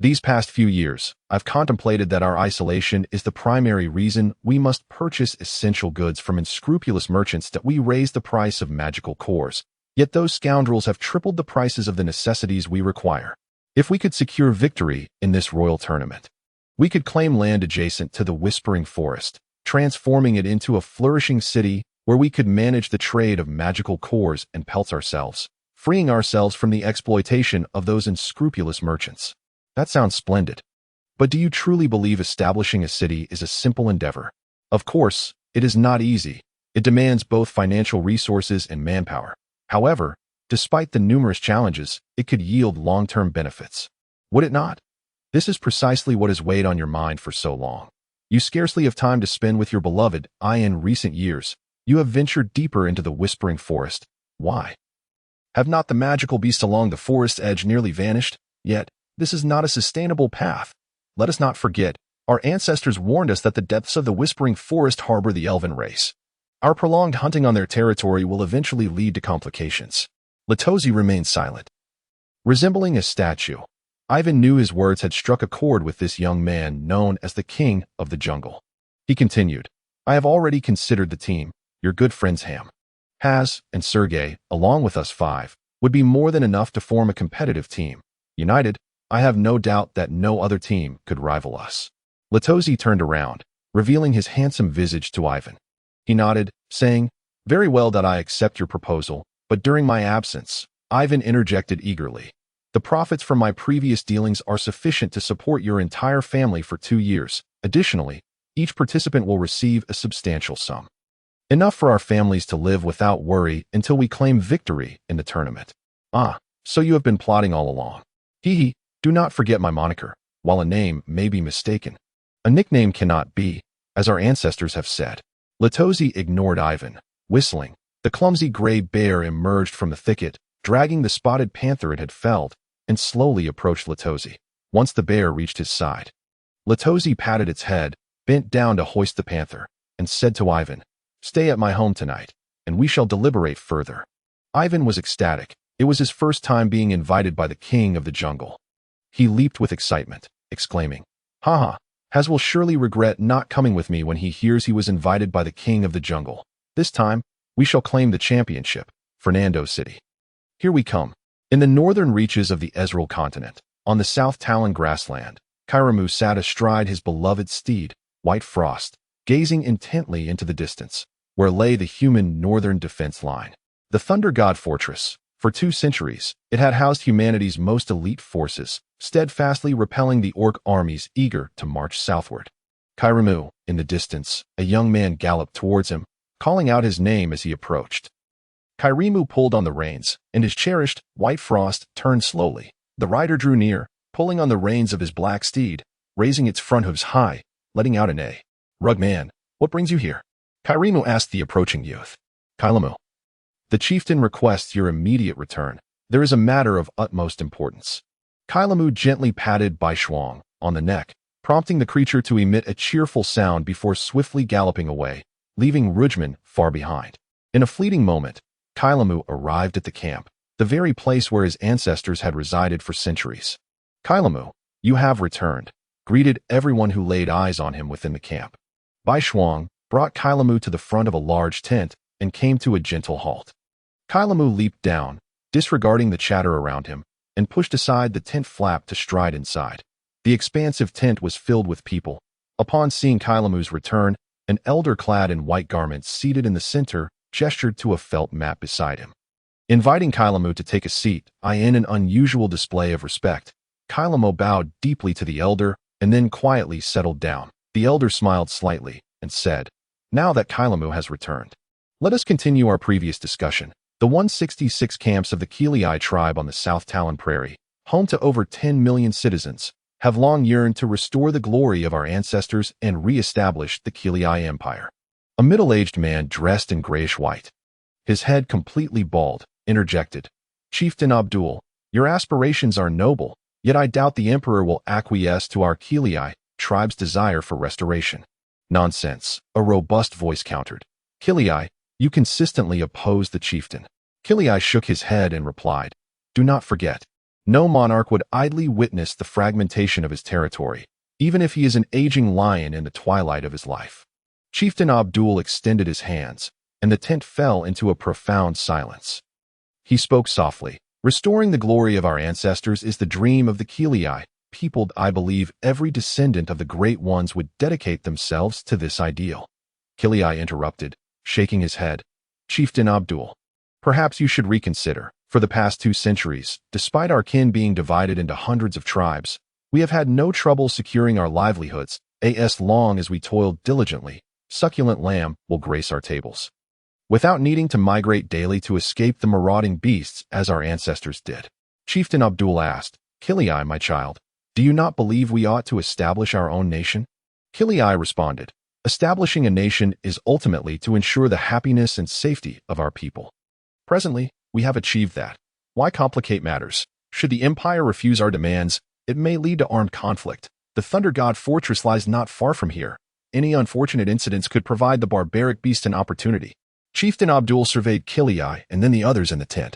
These past few years, I've contemplated that our isolation is the primary reason we must purchase essential goods from unscrupulous merchants, that we raise the price of magical cores, yet those scoundrels have tripled the prices of the necessities we require. If we could secure victory in this royal tournament, we could claim land adjacent to the Whispering Forest, transforming it into a flourishing city where we could manage the trade of magical cores and pelts ourselves, freeing ourselves from the exploitation of those unscrupulous merchants. That sounds splendid. But do you truly believe establishing a city is a simple endeavor? Of course, it is not easy. It demands both financial resources and manpower. However, despite the numerous challenges, it could yield long-term benefits. Would it not? This is precisely what has weighed on your mind for so long. You scarcely have time to spend with your beloved. In recent years, you have ventured deeper into the Whispering Forest. Why? Have not the magical beasts along the forest's edge nearly vanished? Yet, this is not a sustainable path. Let us not forget, our ancestors warned us that the depths of the Whispering Forest harbor the elven race. Our prolonged hunting on their territory will eventually lead to complications. Latozi remained silent. Resembling a statue, Ivan knew his words had struck a chord with this young man known as the King of the Jungle. He continued, I have already considered the team. Your good friends Ham, Haz, and Sergei, along with us 5, would be more than enough to form a competitive team. United, I have no doubt that no other team could rival us. Latozi turned around, revealing his handsome visage to Ivan. He nodded, saying, very well, that I accept your proposal, but during my absence, Ivan interjected eagerly. The profits from my previous dealings are sufficient to support your entire family for 2 years. Additionally, each participant will receive a substantial sum. Enough for our families to live without worry until we claim victory in the tournament. So you have been plotting all along. Hee. Do not forget my moniker. While a name may be mistaken, a nickname cannot be, as our ancestors have said. Latozi ignored Ivan, whistling. The clumsy gray bear emerged from the thicket, dragging the spotted panther it had felled, and slowly approached Latozi. Once the bear reached his side, Latozi patted its head, bent down to hoist the panther, and said to Ivan, stay at my home tonight, and we shall deliberate further. Ivan was ecstatic. It was his first time being invited by the King of the Jungle. He leaped with excitement, exclaiming, Haz will surely regret not coming with me when he hears he was invited by the King of the Jungle. This time, we shall claim the championship, Fernando City. Here we come. In the northern reaches of the Ezreal continent, on the South Talon grassland, Kairamu sat astride his beloved steed, White Frost, gazing intently into the distance, where lay the human northern defense line. The Thunder God Fortress. For 2 centuries, it had housed humanity's most elite forces, steadfastly repelling the orc armies eager to march southward. Kairamu, in the distance, a young man galloped towards him, calling out his name as he approached. Kairimu pulled on the reins, and his cherished, white frost turned slowly. The rider drew near, pulling on the reins of his black steed, raising its front hooves high, letting out an A. "Rugman, what brings you here?" Kairimu asked the approaching youth. "Kailamu, the chieftain requests your immediate return. There is a matter of utmost importance." Kailamu gently patted Bai Shuang on the neck, prompting the creature to emit a cheerful sound before swiftly galloping away, leaving Rujman far behind. In a fleeting moment, Kailamu arrived at the camp, the very place where his ancestors had resided for centuries. "Kailamu, you have returned," greeted everyone who laid eyes on him within the camp. Bai Shuang brought Kailamu to the front of a large tent and came to a gentle halt. Kailamu leaped down, disregarding the chatter around him, and pushed aside the tent flap to stride inside. The expansive tent was filled with people. Upon seeing Kailamu's return, an elder clad in white garments seated in the center gestured to a felt mat beside him. Inviting Kailamu to take a seat, in an unusual display of respect, Kailamu bowed deeply to the elder and then quietly settled down. The elder smiled slightly and said, "Now that Kailamu has returned, let us continue our previous discussion. The 166 camps of the Kilii tribe on the South Talon Prairie, home to over 10 million citizens, have long yearned to restore the glory of our ancestors and re-establish the Kilii Empire." A middle-aged man dressed in grayish-white, his head completely bald, interjected, "Chieftain Abdul, your aspirations are noble, yet I doubt the emperor will acquiesce to our Kilii tribe's desire for restoration." "Nonsense," a robust voice countered. "Kilii, you consistently oppose the chieftain." Kilii shook his head and replied, "Do not forget, no monarch would idly witness the fragmentation of his territory, even if he is an aging lion in the twilight of his life." Chieftain Abdul extended his hands, and the tent fell into a profound silence. He spoke softly, "Restoring the glory of our ancestors is the dream of the Kilii people. I believe every descendant of the Great Ones would dedicate themselves to this ideal." Kilii interrupted, shaking his head. "Chieftain Abdul, perhaps you should reconsider. For the past 2 centuries, despite our kin being divided into hundreds of tribes, we have had no trouble securing our livelihoods. As long as we toil diligently, succulent lamb will grace our tables, without needing to migrate daily to escape the marauding beasts as our ancestors did." Chieftain Abdul asked, "Kilii, my child, do you not believe we ought to establish our own nation?" Kilii responded, "Establishing a nation is ultimately to ensure the happiness and safety of our people. Presently, we have achieved that. Why complicate matters? Should the empire refuse our demands, it may lead to armed conflict. The Thunder God Fortress lies not far from here. Any unfortunate incidents could provide the barbaric beast an opportunity." Chieftain Abdul surveyed Kilii and then the others in the tent.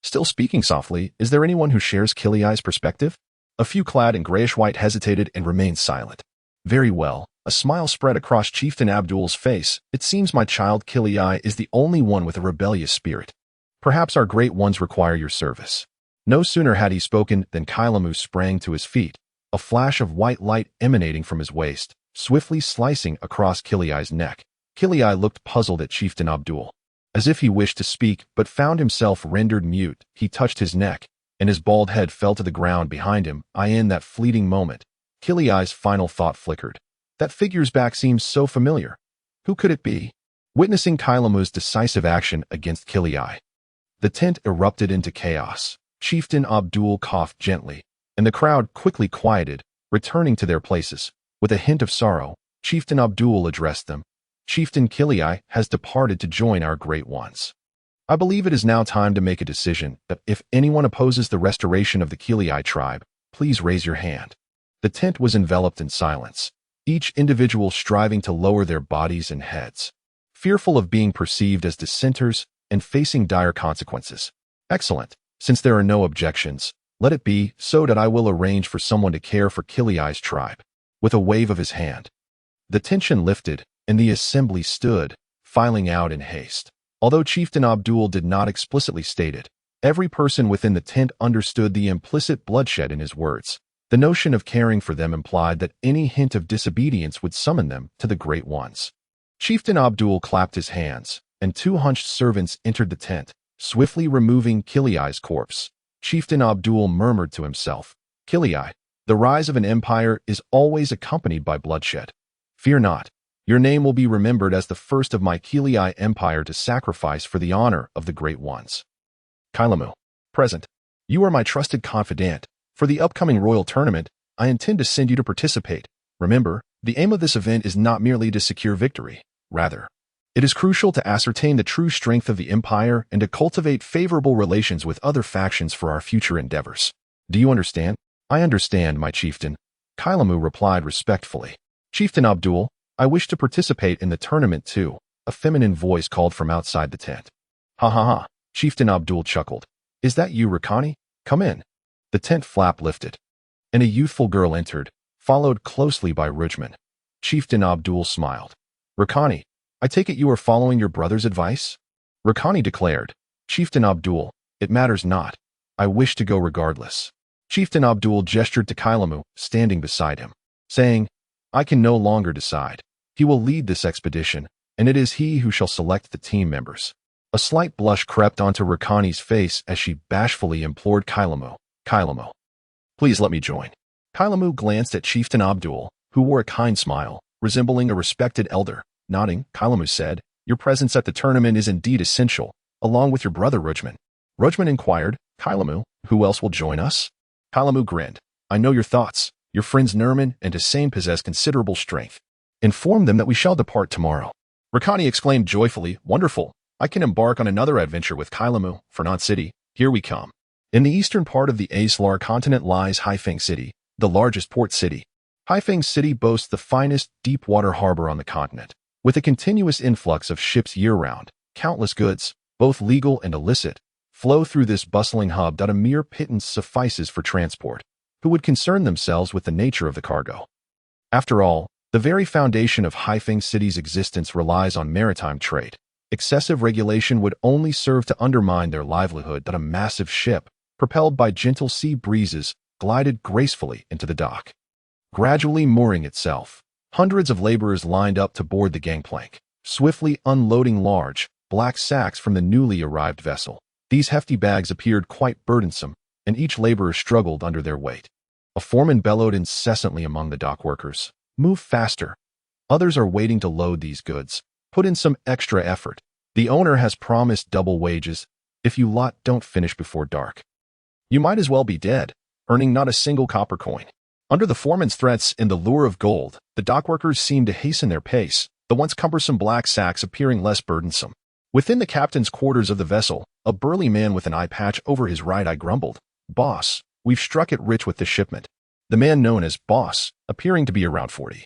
Still speaking softly, "Is there anyone who shares Kilii's perspective?" A few clad in grayish-white hesitated and remained silent. "Very well." A smile spread across Chieftain Abdul's face. "It seems my child Kilii is the only one with a rebellious spirit. Perhaps our great ones require your service." No sooner had he spoken than Kailamu sprang to his feet, a flash of white light emanating from his waist, swiftly slicing across Kilii's neck. Kilii looked puzzled at Chieftain Abdul, as if he wished to speak but found himself rendered mute. He touched his neck, and his bald head fell to the ground behind him. In that fleeting moment, Kilii's final thought flickered. That figure's back seems so familiar. Who could it be? Witnessing Kailamu's decisive action against Kilii, the tent erupted into chaos. Chieftain Abdul coughed gently, and the crowd quickly quieted, returning to their places. With a hint of sorrow, Chieftain Abdul addressed them. "Chieftain Kilii has departed to join our great ones. I believe it is now time to make a decision that if anyone opposes the restoration of the Kilii tribe, please raise your hand." The tent was enveloped in silence, each individual striving to lower their bodies and heads, fearful of being perceived as dissenters and facing dire consequences. "Excellent. Since there are no objections, let it be so that I will arrange for someone to care for Kilii's tribe." With a wave of his hand, the tension lifted, and the assembly stood, filing out in haste. Although Chieftain Abdul did not explicitly state it, every person within the tent understood the implicit bloodshed in his words. The notion of caring for them implied that any hint of disobedience would summon them to the Great Ones. Chieftain Abdul clapped his hands, and 2 hunched servants entered the tent, swiftly removing Kilii's corpse. Chieftain Abdul murmured to himself, "Kilii, the rise of an empire is always accompanied by bloodshed. Fear not, Your name will be remembered as the first of my Kelii empire to sacrifice for the honor of the Great Ones. Kailamu. Present. You are my trusted confidant. For the upcoming royal tournament, I intend to send you to participate. Remember, the aim of this event is not merely to secure victory. Rather, it is crucial to ascertain the true strength of the empire and to cultivate favorable relations with other factions for our future endeavors. Do you understand? I understand, my chieftain. Kailamu replied respectfully. Chieftain Abdul, I wish to participate in the tournament too, a feminine voice called from outside the tent. Ha ha ha, Chieftain Abdul chuckled. Is that you, Rakani? Come in. The tent flap lifted, and a youthful girl entered, followed closely by Rujman. Chieftain Abdul smiled. Rakani, I take it you are following your brother's advice? Rakani declared. Chieftain Abdul, it matters not. I wish to go regardless. Chieftain Abdul gestured to Kailamu, standing beside him, saying, I can no longer decide. He will lead this expedition, and it is he who shall select the team members. A slight blush crept onto Rakani's face as she bashfully implored Kailamu. Kailamu, please let me join. Kailamu glanced at Chieftain Abdul, who wore a kind smile, resembling a respected elder. Nodding, Kailamu said, Your presence at the tournament is indeed essential, along with your brother Rujman. Rujman inquired, Kailamu, who else will join us? Kailamu grinned. I know your thoughts. Your friends Nerman and Hussein possess considerable strength. Inform them that we shall depart tomorrow. Rakani exclaimed joyfully, Wonderful. I can embark on another adventure with Kailamu, Fernand City. Here we come. In the eastern part of the Aeslar continent lies Haifeng City, the largest port city. Haifeng City boasts the finest deep-water harbor on the continent. With a continuous influx of ships year-round, countless goods, both legal and illicit, flow through this bustling hub that a mere pittance suffices for transport. Who would concern themselves with the nature of the cargo? After all, the very foundation of Haifeng City's existence relies on maritime trade. Excessive regulation would only serve to undermine their livelihood that a massive ship, propelled by gentle sea breezes, glided gracefully into the dock. Gradually mooring itself, hundreds of laborers lined up to board the gangplank, swiftly unloading large, black sacks from the newly arrived vessel. These hefty bags appeared quite burdensome, and each laborer struggled under their weight. A foreman bellowed incessantly among the dock workers. Move faster. Others are waiting to load these goods. Put in some extra effort. The owner has promised double wages. If you lot don't finish before dark, you might as well be dead, earning not a single copper coin. Under the foreman's threats and the lure of gold, the dock workers seemed to hasten their pace, the once cumbersome black sacks appearing less burdensome. Within the captain's quarters of the vessel, a burly man with an eye patch over his right eye grumbled, Boss, we've struck it rich with the shipment. The man known as Boss, appearing to be around 40,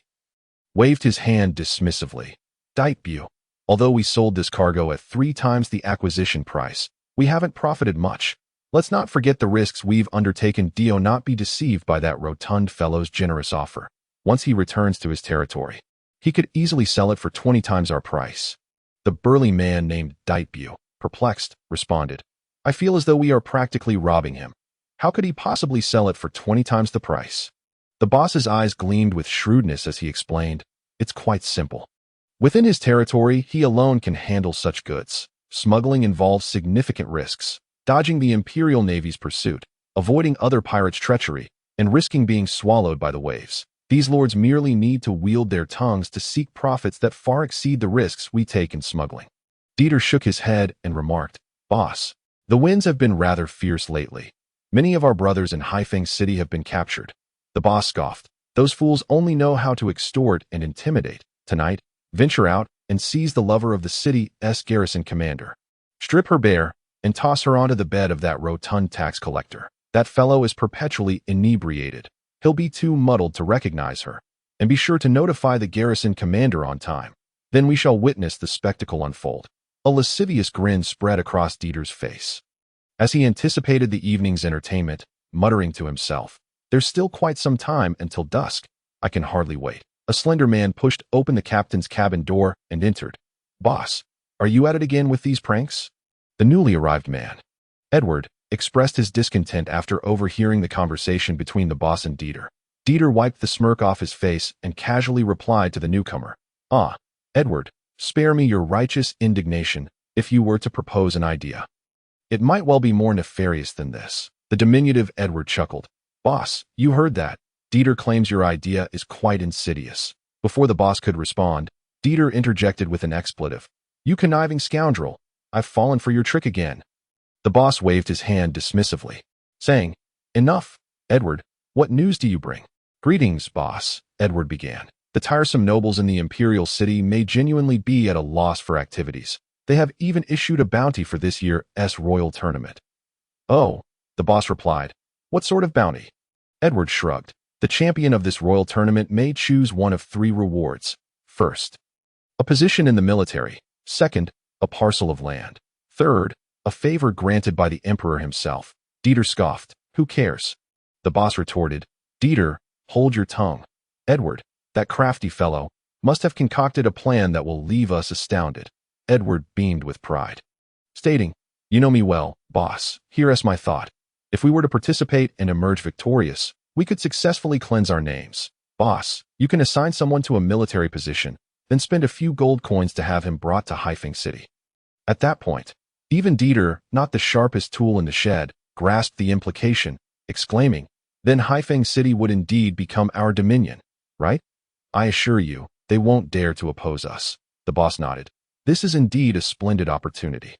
waved his hand dismissively. Debut. Although we sold this cargo at 3 times the acquisition price, we haven't profited much. Let's not forget the risks we've undertaken. Do not be deceived by that rotund fellow's generous offer. Once he returns to his territory, he could easily sell it for 20 times our price. The burly man named Debut, perplexed, responded, I feel as though we are practically robbing him. How could he possibly sell it for 20 times the price? The boss's eyes gleamed with shrewdness as he explained, It's quite simple. Within his territory, he alone can handle such goods. Smuggling involves significant risks, dodging the Imperial Navy's pursuit, avoiding other pirates' treachery, and risking being swallowed by the waves. These lords merely need to wield their tongues to seek profits that far exceed the risks we take in smuggling. Dieter shook his head and remarked, Boss, the winds have been rather fierce lately. Many of our brothers in Haifeng City have been captured. The boss scoffed. Those fools only know how to extort and intimidate. Tonight, venture out and seize the lover of the city's garrison commander. Strip her bare and toss her onto the bed of that rotund tax collector. That fellow is perpetually inebriated. He'll be too muddled to recognize her. And be sure to notify the garrison commander on time. Then we shall witness the spectacle unfold. A lascivious grin spread across Dieter's face as he anticipated the evening's entertainment, muttering to himself, There's still quite some time until dusk. I can hardly wait. A slender man pushed open the captain's cabin door and entered. Boss, are you at it again with these pranks? The newly arrived man, Edward, expressed his discontent after overhearing the conversation between the boss and Dieter. Dieter wiped the smirk off his face and casually replied to the newcomer, Ah, Edward, spare me your righteous indignation if you were to propose an idea. It might well be more nefarious than this. The diminutive Edward chuckled. Boss, you heard that. Dieter claims your idea is quite insidious. Before the boss could respond, Dieter interjected with an expletive. You conniving scoundrel, I've fallen for your trick again. The boss waved his hand dismissively, saying, Enough, Edward, what news do you bring? Greetings, boss, Edward began. The tiresome nobles in the imperial city may genuinely be at a loss for activities. They have even issued a bounty for this year's royal tournament. Oh, the boss replied. What sort of bounty? Edward shrugged. The champion of this royal tournament may choose one of 3 rewards. First, a position in the military. Second, a parcel of land. Third, a favor granted by the emperor himself. Dieter scoffed. Who cares? The boss retorted. Dieter, hold your tongue. Edward, that crafty fellow, must have concocted a plan that will leave us astounded. Edward beamed with pride, stating, You know me well, boss. Here's my thought. If we were to participate and emerge victorious, we could successfully cleanse our names. Boss, you can assign someone to a military position, then spend a few gold coins to have him brought to Haifeng City. At that point, even Dieter, not the sharpest tool in the shed, grasped the implication, exclaiming, Then Haifeng City would indeed become our dominion, right? I assure you, they won't dare to oppose us. The boss nodded. This is indeed a splendid opportunity.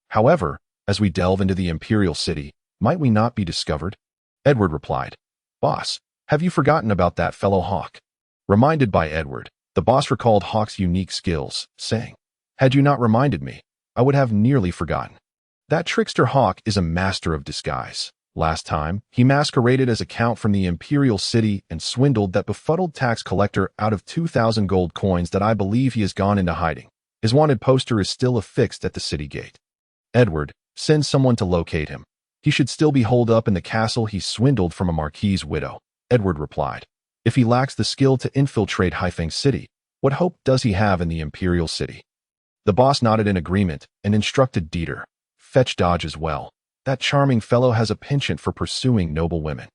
However, as we delve into the imperial city, might we not be discovered? Edward replied. Boss, have you forgotten about that fellow Hawk? Reminded by Edward, the boss recalled Hawk's unique skills, saying, Had you not reminded me, I would have nearly forgotten. That trickster Hawk is a master of disguise. Last time, he masqueraded as a count from the imperial city and swindled that befuddled tax collector out of 2,000 gold coins that I believe he has gone into hiding. His wanted poster is still affixed at the city gate. Edward, send someone to locate him. He should still be holed up in the castle he swindled from a marquis's widow. Edward replied. If he lacks the skill to infiltrate Haifeng City, what hope does he have in the imperial city? The boss nodded in agreement and instructed Dieter. Fetch Dodge as well. That charming fellow has a penchant for pursuing noble women.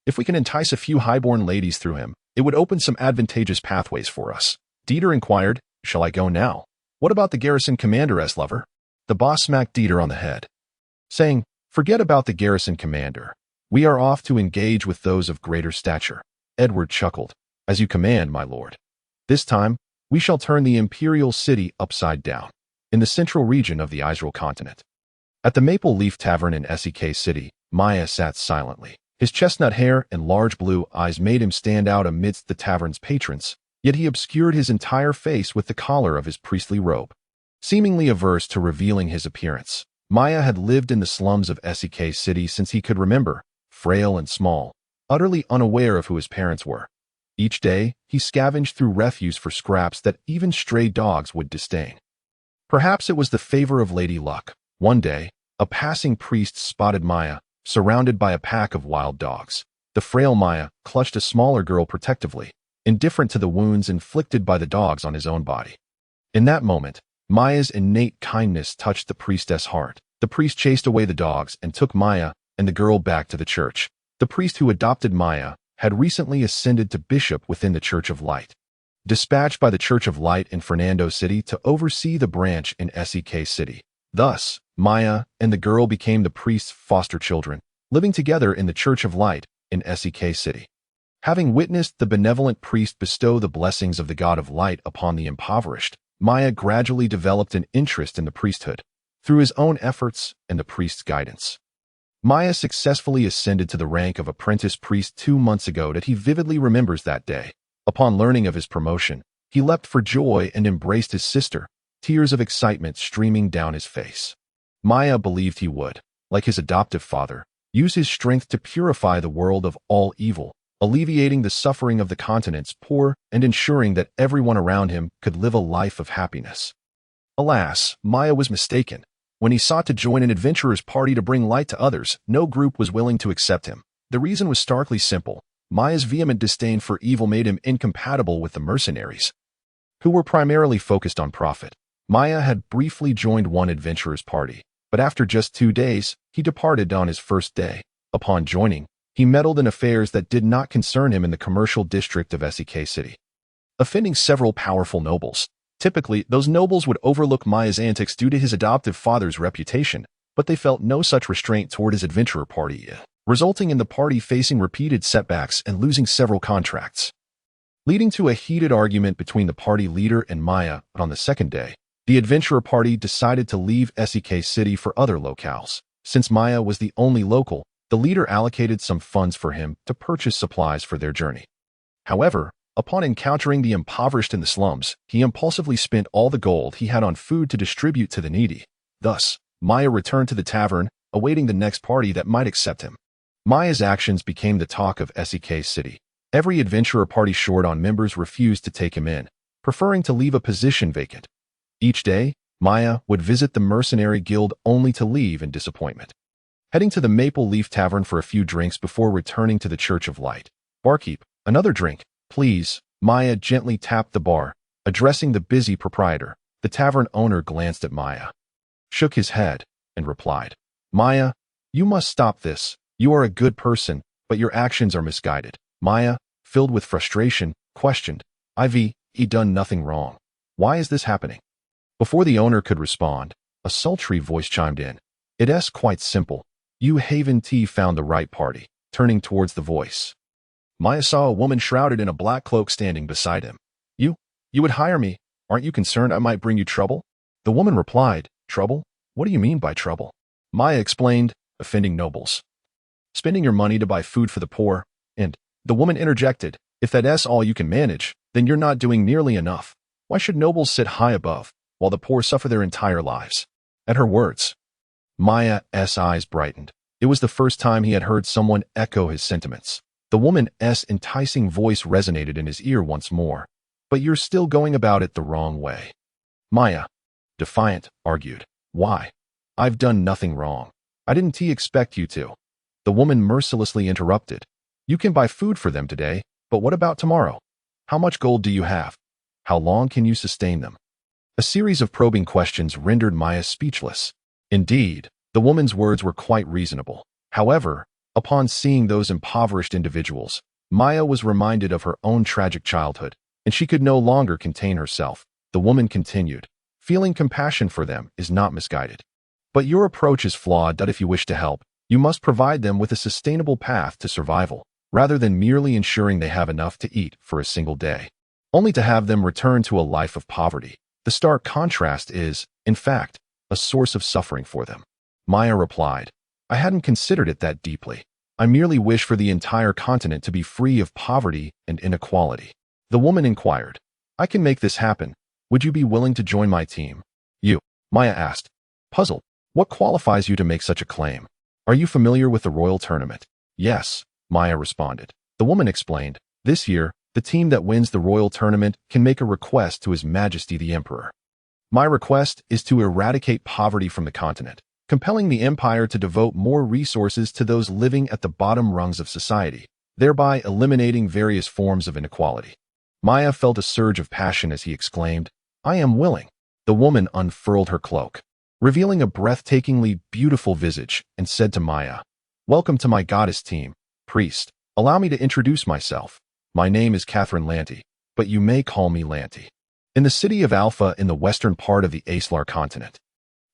If we can entice a few highborn ladies through him, it would open some advantageous pathways for us. Dieter inquired, Shall I go now? What about the garrison commander's lover? The boss smacked Dieter on the head, saying, Forget about the garrison commander. We are off to engage with those of greater stature. Edward chuckled. As you command, my lord. This time, we shall turn the imperial city upside down, in the central region of the Israel continent. At the Maple Leaf Tavern in Sek City, Maya sat silently. His chestnut hair and large blue eyes made him stand out amidst the tavern's patrons, yet he obscured his entire face with the collar of his priestly robe. Seemingly averse to revealing his appearance, Maya had lived in the slums of Sek City since he could remember, frail and small, utterly unaware of who his parents were. Each day, he scavenged through refuse for scraps that even stray dogs would disdain. Perhaps it was the favor of Lady Luck. One day, a passing priest spotted Maya, surrounded by a pack of wild dogs. The frail Maya clutched a smaller girl protectively, indifferent to the wounds inflicted by the dogs on his own body. In that moment, Maya's innate kindness touched the priestess' heart. The priest chased away the dogs and took Maya and the girl back to the church. The priest who adopted Maya had recently ascended to bishop within the Church of Light, dispatched by the Church of Light in Fernando City to oversee the branch in Sek City. Thus, Maya and the girl became the priest's foster children, living together in the Church of Light in Sek City. Having witnessed the benevolent priest bestow the blessings of the God of Light upon the impoverished, Maya gradually developed an interest in the priesthood, through his own efforts and the priest's guidance. Maya successfully ascended to the rank of apprentice priest 2 months ago that he vividly remembers that day. Upon learning of his promotion, he leapt for joy and embraced his sister, tears of excitement streaming down his face. Maya believed he would, like his adoptive father, use his strength to purify the world of all evil, alleviating the suffering of the continent's poor and ensuring that everyone around him could live a life of happiness. Alas, Maya was mistaken. When he sought to join an adventurer's party to bring light to others, no group was willing to accept him. The reason was starkly simple. Maya's vehement disdain for evil made him incompatible with the mercenaries, who were primarily focused on profit. Maya had briefly joined one adventurer's party, but after just 2 days, he departed on his first day. Upon joining, he meddled in affairs that did not concern him in the commercial district of Sek City, offending several powerful nobles. Typically, those nobles would overlook Maya's antics due to his adoptive father's reputation, but they felt no such restraint toward his adventurer party, resulting in the party facing repeated setbacks and losing several contracts. leading to a heated argument between the party leader and Maya. But on the second day, the adventurer party decided to leave Exquisite City for other locales. Since Maya was the only local, the leader allocated some funds for him to purchase supplies for their journey. However, upon encountering the impoverished in the slums, he impulsively spent all the gold he had on food to distribute to the needy. Thus, Maya returned to the tavern, awaiting the next party that might accept him. Maya's actions became the talk of Exquisite City. Every adventurer party short on members refused to take him in, preferring to leave a position vacant. Each day, Maya would visit the mercenary guild only to leave in disappointment. Heading to the Maple Leaf Tavern for a few drinks before returning to the Church of Light. Barkeep, another drink, please. Maya gently tapped the bar, addressing the busy proprietor. The tavern owner glanced at Maya, shook his head, and replied, Maya, you must stop this. You are a good person, but your actions are misguided. Maya, filled with frustration, questioned, I've done nothing wrong. Why is this happening? Before the owner could respond, a sultry voice chimed in. It's quite simple. You haven't found the right party. Turning towards the voice, Maya saw a woman shrouded in a black cloak standing beside him. You would hire me. Aren't you concerned I might bring you trouble? The woman replied, Trouble? What do you mean by trouble? Maya explained, offending nobles. Spending your money to buy food for the poor, and the woman interjected, if that's all you can manage, then you're not doing nearly enough. Why should nobles sit high above, while the poor suffer their entire lives? At her words, Maya's eyes brightened. It was the first time he had heard someone echo his sentiments. The woman's enticing voice resonated in his ear once more. But you're still going about it the wrong way. Maya, defiant, argued. Why? I've done nothing wrong. I didn't expect you to. The woman mercilessly interrupted. You can buy food for them today, but what about tomorrow? How much gold do you have? How long can you sustain them? A series of probing questions rendered Maya speechless. Indeed, the woman's words were quite reasonable. However, upon seeing those impoverished individuals, Maya was reminded of her own tragic childhood, and she could no longer contain herself. The woman continued, feeling compassion for them is not misguided. But your approach is flawed. If you wish to help, you must provide them with a sustainable path to survival, rather than merely ensuring they have enough to eat for a single day, only to have them return to a life of poverty. The stark contrast is, in fact, a source of suffering for them. Maya replied, I hadn't considered it that deeply. I merely wish for the entire continent to be free of poverty and inequality. The woman inquired, I can make this happen. Would you be willing to join my team? You, Maya asked, puzzled. What qualifies you to make such a claim? Are you familiar with the royal tournament? Yes, Maya responded. The woman explained, this year, the team that wins the royal tournament can make a request to His Majesty the Emperor. My request is to eradicate poverty from the continent, compelling the empire to devote more resources to those living at the bottom rungs of society, thereby eliminating various forms of inequality. Maya felt a surge of passion as he exclaimed, I am willing. The woman unfurled her cloak, revealing a breathtakingly beautiful visage, and said to Maya, Welcome to my goddess team. Priest, allow me to introduce myself. My name is Catherine Lanty, but you may call me Lanty. In the city of Alpha in the western part of the Aeslar continent.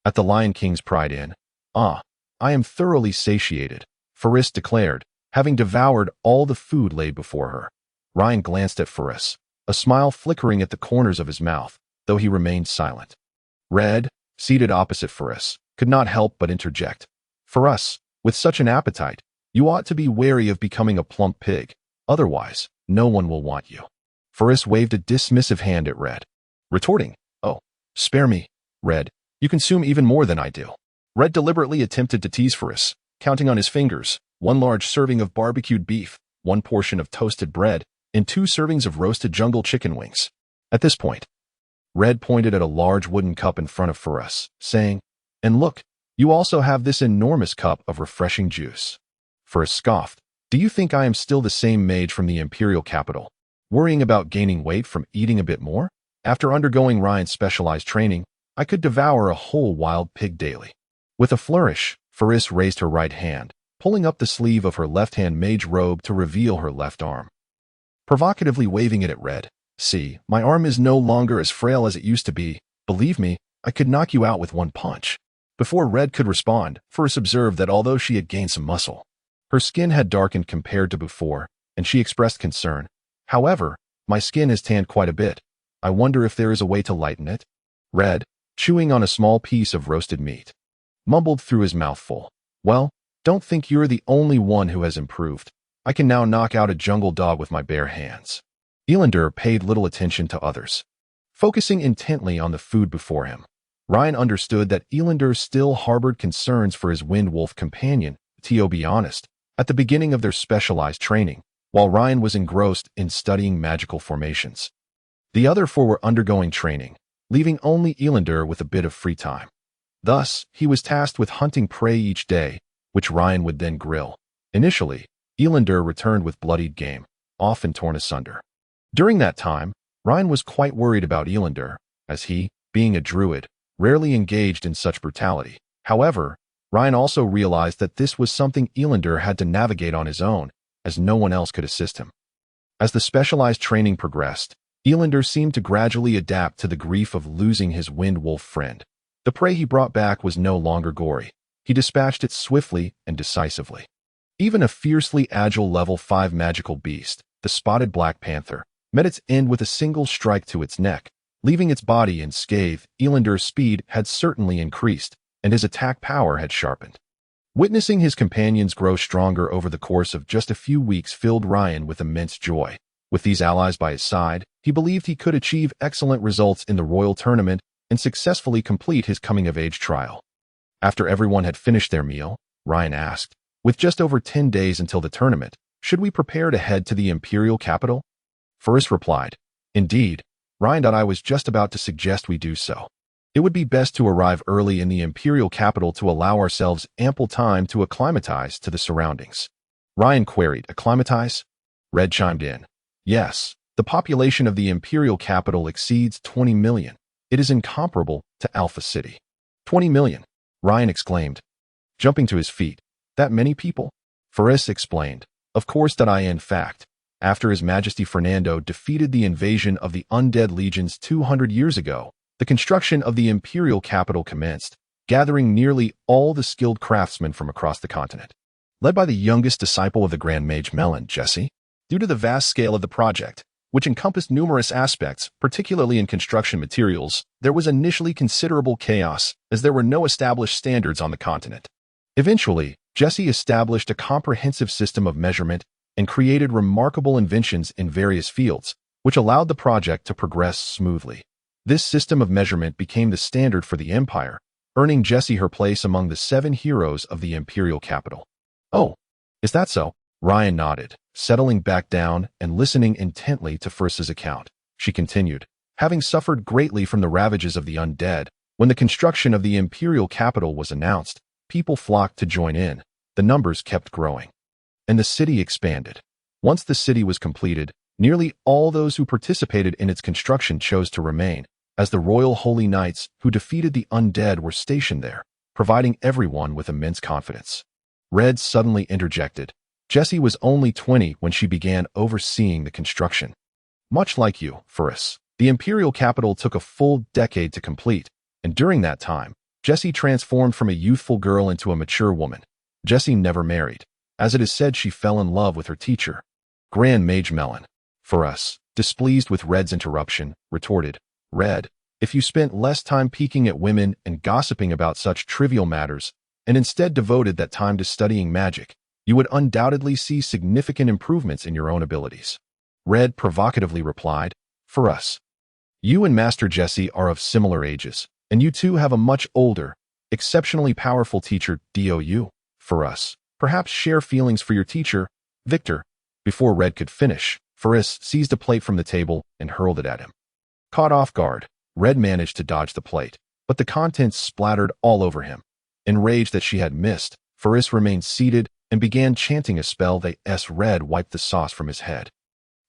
At the Lion King's Pride Inn. I am thoroughly satiated, Faris declared, having devoured all the food laid before her. Ryan glanced at Faris, a smile flickering at the corners of his mouth, though he remained silent. Red, seated opposite Faris, could not help but interject. Faris, with such an appetite, you ought to be wary of becoming a plump pig. Otherwise, no one will want you. Faris waved a dismissive hand at Red, retorting, Oh, spare me, Red. You consume even more than I do. Red deliberately attempted to tease Faris, counting on his fingers, 1 large serving of barbecued beef, 1 portion of toasted bread, and 2 servings of roasted jungle chicken wings. At this point, Red pointed at a large wooden cup in front of Faris, saying, And look, you also have this enormous cup of refreshing juice. Faris scoffed, Do you think I am still the same mage from the imperial capital, worrying about gaining weight from eating a bit more? After undergoing Ryan's specialized training, I could devour a whole wild pig daily. With a flourish, Faris raised her right hand, pulling up the sleeve of her left-hand mage robe to reveal her left arm. Provocatively waving it at Red, See, my arm is no longer as frail as it used to be. Believe me, I could knock you out with 1 punch. Before Red could respond, Faris observed that although she had gained some muscle, her skin had darkened compared to before, and she expressed concern. However, My skin has tanned quite a bit. I wonder if there is a way to lighten it? Red, chewing on a small piece of roasted meat, mumbled through his mouthful. Well, don't think you're the only one who has improved. I can now knock out a jungle dog with my bare hands. Elander paid little attention to others, focusing intently on the food before him. Ryan understood that Elander still harbored concerns for his wind wolf companion, to be honest, at the beginning of their specialized training, while Ryan was engrossed in studying magical formations. The other four were undergoing training, leaving only Elander with a bit of free time. Thus, he was tasked with hunting prey each day, which Ryan would then grill. Initially, Elander returned with bloodied game, often torn asunder. During that time, Ryan was quite worried about Elander, as he, being a druid, rarely engaged in such brutality. However, Ryan also realized that this was something Elander had to navigate on his own, as no one else could assist him. As the specialized training progressed, Elander seemed to gradually adapt to the grief of losing his wind wolf friend. The prey he brought back was no longer gory. He dispatched it swiftly and decisively. Even a fiercely agile level 5 magical beast, the spotted black panther, met its end with a single strike to its neck, leaving its body unscathed. Elander's speed had certainly increased, and his attack power had sharpened. Witnessing his companions grow stronger over the course of just a few weeks filled Ryan with immense joy. With these allies by his side, he believed he could achieve excellent results in the royal tournament and successfully complete his coming-of-age trial. After everyone had finished their meal, Ryan asked, with just over 10 days until the tournament, should we prepare to head to the imperial capital? Ferris replied, indeed, Ryan. I was just about to suggest we do so. It would be best to arrive early in the imperial capital to allow ourselves ample time to acclimatize to the surroundings. Ryan queried, acclimatize? Red chimed in, yes, the population of the imperial capital exceeds 20 million. It is incomparable to Alpha City. 20 million, Ryan exclaimed, jumping to his feet. That many people? Ferris explained, of course that in fact, after His Majesty Fernando defeated the invasion of the undead legions 200 years ago, the construction of the imperial capital commenced, gathering nearly all the skilled craftsmen from across the continent. Led by the youngest disciple of the Grand Mage Melon, Jesse. Due to the vast scale of the project, which encompassed numerous aspects, particularly in construction materials, there was initially considerable chaos, as there were no established standards on the continent. Eventually, Jesse established a comprehensive system of measurement and created remarkable inventions in various fields, which allowed the project to progress smoothly. This system of measurement became the standard for the Empire, earning Jesse her place among the 7 heroes of the imperial capital. Oh, is that so? Ryan nodded, settling back down and listening intently to Ferris's account. She continued, having suffered greatly from the ravages of the undead, when the construction of the imperial capital was announced, people flocked to join in. The numbers kept growing, and the city expanded. Once the city was completed, nearly all those who participated in its construction chose to remain, as the royal holy knights who defeated the undead were stationed there, providing everyone with immense confidence. Red suddenly interjected. Jessie was only 20 when she began overseeing the construction. Much like you, Ferris, the imperial capital took a full decade to complete, and during that time, Jessie transformed from a youthful girl into a mature woman. Jessie never married. As it is said, she fell in love with her teacher, Grand Mage Melon. Ferris, displeased with Red's interruption, retorted, Red, if you spent less time peeking at women and gossiping about such trivial matters, and instead devoted that time to studying magic, you would undoubtedly see significant improvements in your own abilities. Red provocatively replied, Ferris, you and Master Jesse are of similar ages, and you two have a much older, exceptionally powerful teacher, Dou. Ferris, perhaps share feelings for your teacher, Victor. Before Red could finish, Ferris seized a plate from the table and hurled it at him. Caught off guard, Red managed to dodge the plate, but the contents splattered all over him. Enraged that she had missed, Ferris remained seated and began chanting a spell that Red wiped the sauce from his head.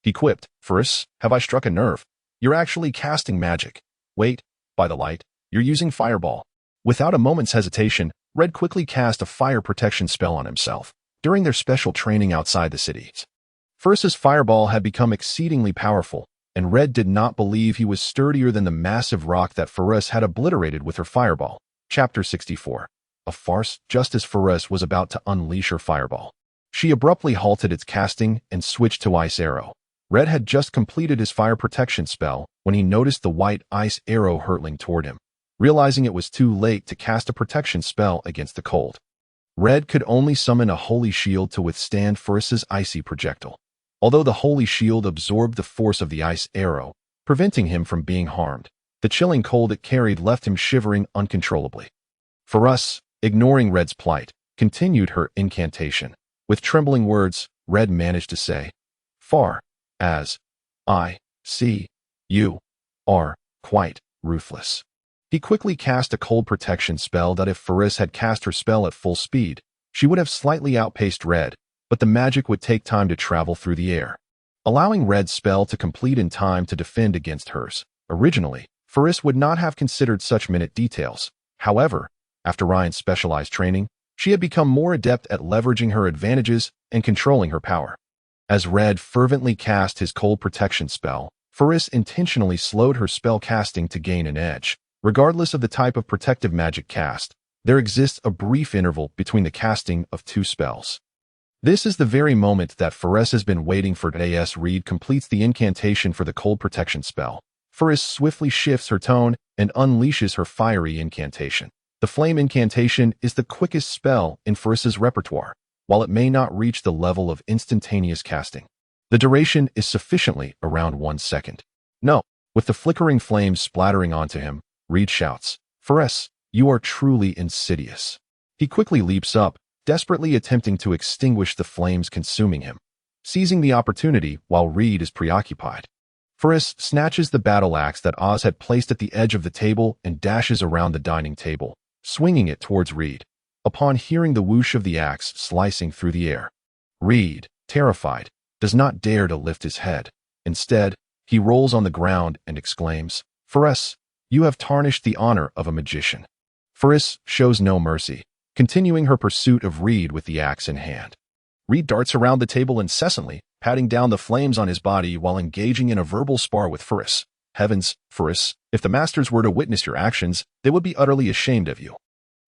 He quipped, Ferris, have I struck a nerve? You're actually casting magic. Wait, by the light, you're using fireball. Without a moment's hesitation, Red quickly cast a fire protection spell on himself. During their special training outside the city, Ferris's fireball had become exceedingly powerful, and Red did not believe he was sturdier than the massive rock that Ferris had obliterated with her fireball. Chapter 64. A farce. Just as Ferris was about to unleash her fireball, she abruptly halted its casting and switched to Ice Arrow. Red had just completed his fire protection spell when he noticed the white ice arrow hurtling toward him, realizing it was too late to cast a protection spell against the cold. Red could only summon a holy shield to withstand Furus's icy projectile. Although the holy shield absorbed the force of the ice arrow, preventing him from being harmed, the chilling cold it carried left him shivering uncontrollably. Furus, ignoring Red's plight, continued her incantation. With trembling words, Red managed to say, "Far as I see, you are quite ruthless." He quickly cast a cold protection spell that if Furus had cast her spell at full speed, she would have slightly outpaced Red, but the magic would take time to travel through the air, allowing Red's spell to complete in time to defend against hers. Originally, Furus would not have considered such minute details. However, after Ryan's specialized training, she had become more adept at leveraging her advantages and controlling her power. As Red fervently cast his cold protection spell, Furus intentionally slowed her spell casting to gain an edge. Regardless of the type of protective magic cast, there exists a brief interval between the casting of two spells. This is the very moment that Furus has been waiting for. As Reed completes the incantation for the cold protection spell, Furus swiftly shifts her tone and unleashes her fiery incantation. The flame incantation is the quickest spell in Furus's repertoire, while it may not reach the level of instantaneous casting. The duration is sufficiently around 1 second. No, with the flickering flames splattering onto him, Reed shouts, "Furus, you are truly insidious." He quickly leaps up, desperately attempting to extinguish the flames consuming him, seizing the opportunity while Reed is preoccupied. Furus snatches the battle axe that Oz had placed at the edge of the table and dashes around the dining table, swinging it towards Reed. Upon hearing the whoosh of the axe slicing through the air, Reed, terrified, does not dare to lift his head. Instead, he rolls on the ground and exclaims, "Furus, you have tarnished the honor of a magician." Furus shows no mercy, continuing her pursuit of Reed with the axe in hand. Reed darts around the table incessantly, patting down the flames on his body while engaging in a verbal spar with Furus. "Heavens, Furus, if the masters were to witness your actions, they would be utterly ashamed of you.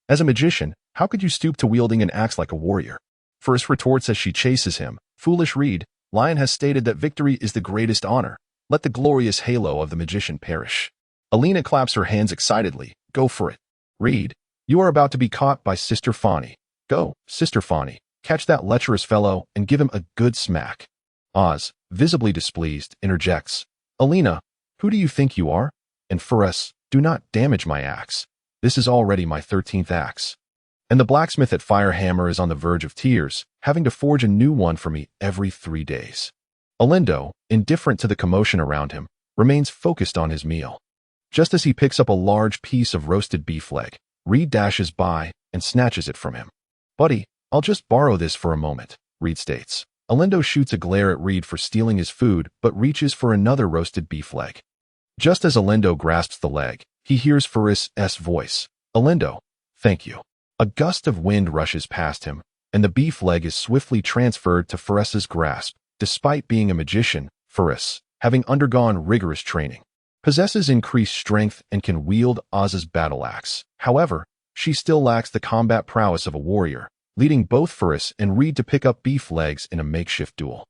As a magician, how could you stoop to wielding an axe like a warrior?" Furus retorts as she chases him, "Foolish Reed, Lion has stated that victory is the greatest honor. Let the glorious halo of the magician perish." Alina claps her hands excitedly. "Go for it. Reed, you are about to be caught by Sister Fawny. Go, Sister Fawny, catch that lecherous fellow and give him a good smack." Oz, visibly displeased, interjects, "Alina, who do you think you are? And Furus, do not damage my axe. This is already my 13th axe. And the blacksmith at Firehammer is on the verge of tears, having to forge a new one for me every 3 days." Alindo, indifferent to the commotion around him, remains focused on his meal. Just as he picks up a large piece of roasted beef leg, Reed dashes by and snatches it from him. "Buddy, I'll just borrow this for a moment," Reed states. Alindo shoots a glare at Reed for stealing his food, but reaches for another roasted beef leg. Just as Alindo grasps the leg, he hears Furus's voice. "Alindo, thank you." A gust of wind rushes past him, and the beef leg is swiftly transferred to Furus's grasp. Despite being a magician, Furus, having undergone rigorous training, possesses increased strength and can wield Oz's battle axe. However, she still lacks the combat prowess of a warrior, leading both Furus and Reed to pick up beef legs in a makeshift duel.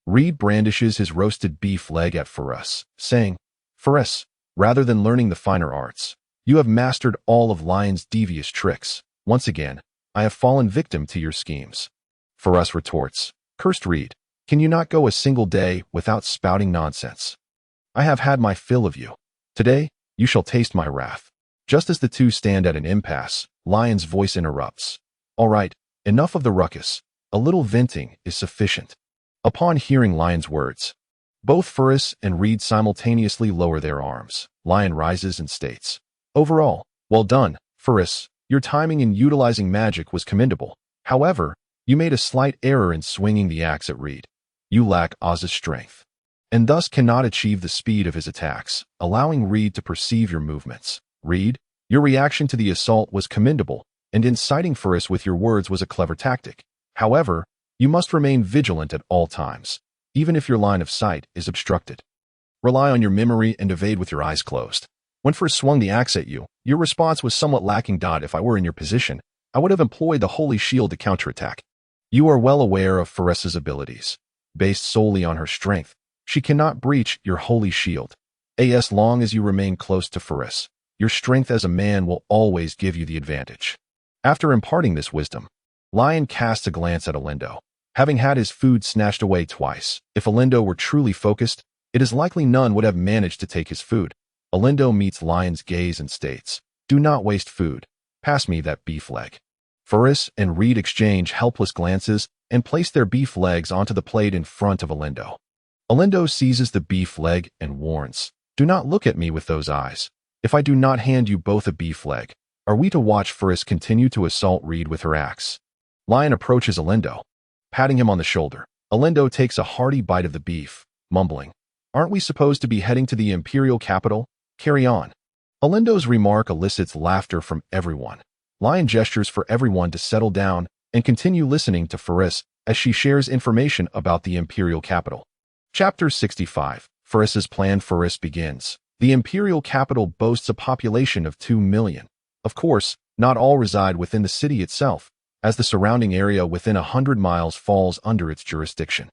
Reed brandishes his roasted beef leg at Furus, saying, "Furus, rather than learning the finer arts, you have mastered all of Lion's devious tricks. Once again, I have fallen victim to your schemes." Furus retorts, "Cursed Reed, can you not go a single day without spouting nonsense? I have had my fill of you. Today, you shall taste my wrath." Just as the two stand at an impasse, Lion's voice interrupts. "All right, enough of the ruckus. A little venting is sufficient." Upon hearing Lion's words, both Furus and Reed simultaneously lower their arms. Lion rises and states, "Overall, well done, Furus. Your timing in utilizing magic was commendable. However, you made a slight error in swinging the axe at Reed. You lack Oz's strength, and thus cannot achieve the speed of his attacks, allowing Reed to perceive your movements. Reed, your reaction to the assault was commendable, and inciting Furus with your words was a clever tactic. However, you must remain vigilant at all times, even if your line of sight is obstructed. Rely on your memory and evade with your eyes closed. When Furus swung the axe at you, your response was somewhat lacking. If I were in your position, I would have employed the Holy Shield to counterattack. You are well aware of Furus's abilities. Based solely on her strength, She cannot breach your holy shield. As long as you remain close to Faris, your strength as a man will always give you the advantage. After imparting this wisdom, Lion casts a glance at Alindo. Having had his food snatched away twice, if Alindo were truly focused, it is likely none would have managed to take his food. Alindo meets Lion's gaze and states, "Do not waste food. Pass me that beef leg." Faris and Reed exchange helpless glances and place their beef legs onto the plate in front of Alindo. Alindo seizes the beef leg and warns, "Do not look at me with those eyes. If I do not hand you both a beef leg, are we to watch Faris continue to assault Reed with her axe?" Lion approaches Alindo. Patting him on the shoulder, Alindo takes a hearty bite of the beef, mumbling, "Aren't we supposed to be heading to the imperial capital? Carry on." Alindo's remark elicits laughter from everyone. Lion gestures for everyone to settle down and continue listening to Faris as she shares information about the imperial capital. Chapter 65. Faris's plan. Faris begins. The imperial capital boasts a population of 2 million. Of course, not all reside within the city itself, as the surrounding area within 100 miles falls under its jurisdiction.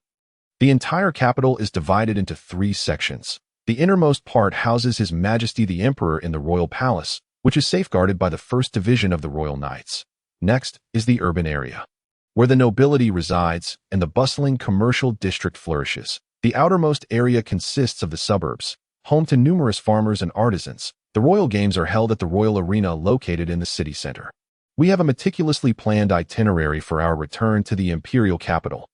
The entire capital is divided into 3 sections. The innermost part houses His Majesty the Emperor in the royal palace, which is safeguarded by the 1st Division of the Royal Knights. Next is the urban area, where the nobility resides and the bustling commercial district flourishes. The outermost area consists of the suburbs, home to numerous farmers and artisans. The royal games are held at the royal arena located in the city center. We have a meticulously planned itinerary for our return to the imperial capital.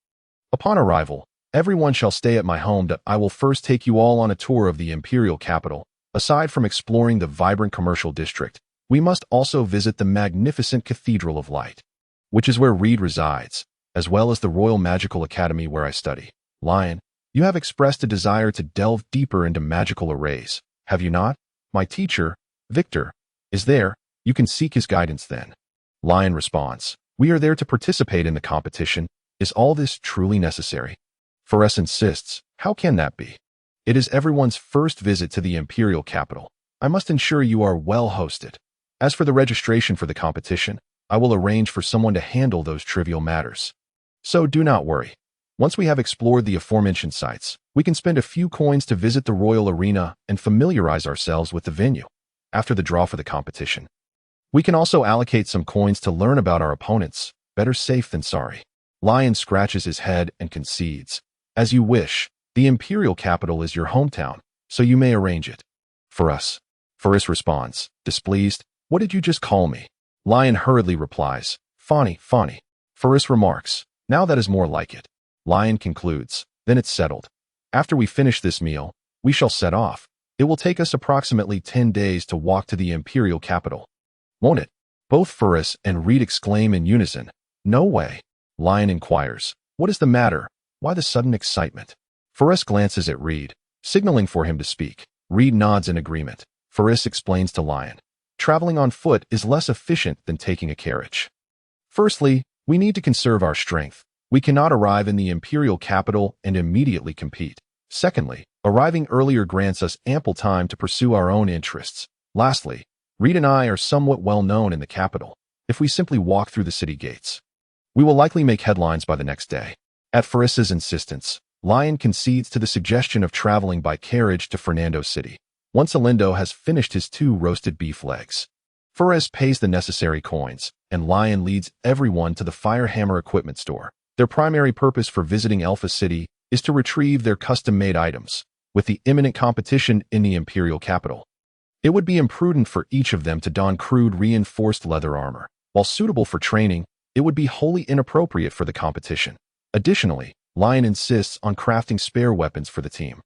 Upon arrival, everyone shall stay at my home. I will first take you all on a tour of the imperial capital. Aside from exploring the vibrant commercial district, we must also visit the magnificent Cathedral of Light, which is where Reed resides, as well as the Royal Magical Academy where I study. Lion, you have expressed a desire to delve deeper into magical arrays, have you not? My teacher, Victor, is there. You can seek his guidance then. Lion responds, "We are there to participate in the competition. Is all this truly necessary?" Faris insists, "How can that be? It is everyone's first visit to the imperial capital. I must ensure you are well hosted. As for the registration for the competition, I will arrange for someone to handle those trivial matters. So do not worry. Once we have explored the aforementioned sites, we can spend a few coins to visit the royal arena and familiarize ourselves with the venue. After the draw for the competition, we can also allocate some coins to learn about our opponents. Better safe than sorry." Lion scratches his head and concedes, "As you wish. The imperial capital is your hometown, so you may arrange it." "For us." Faris responds, displeased, "What did you just call me?" Lion hurriedly replies, "Fani, Fani." Faris remarks, "Now that is more like it." Lion concludes, "Then it's settled. After we finish this meal, we shall set off. It will take us approximately 10 days to walk to the imperial capital. Won't it?" Both Faris and Reed exclaim in unison, "No way." Lion inquires, "What is the matter? Why the sudden excitement?" Faris glances at Reed, signaling for him to speak. Reed nods in agreement. Faris explains to Lion, "Traveling on foot is less efficient than taking a carriage. Firstly, we need to conserve our strength. We cannot arrive in the imperial capital and immediately compete. Secondly, arriving earlier grants us ample time to pursue our own interests. Lastly, Reed and I are somewhat well known in the capital. If we simply walk through the city gates, we will likely make headlines by the next day." At Faris's insistence, Lion concedes to the suggestion of traveling by carriage to Fernando City. Once Alindo has finished his 2 roasted beef legs, Faris pays the necessary coins, and Lion leads everyone to the Firehammer equipment store. Their primary purpose for visiting Alpha City is to retrieve their custom-made items. With the imminent competition in the imperial capital, it would be imprudent for each of them to don crude reinforced leather armor. While suitable for training, it would be wholly inappropriate for the competition. Additionally, Lion insists on crafting spare weapons for the team.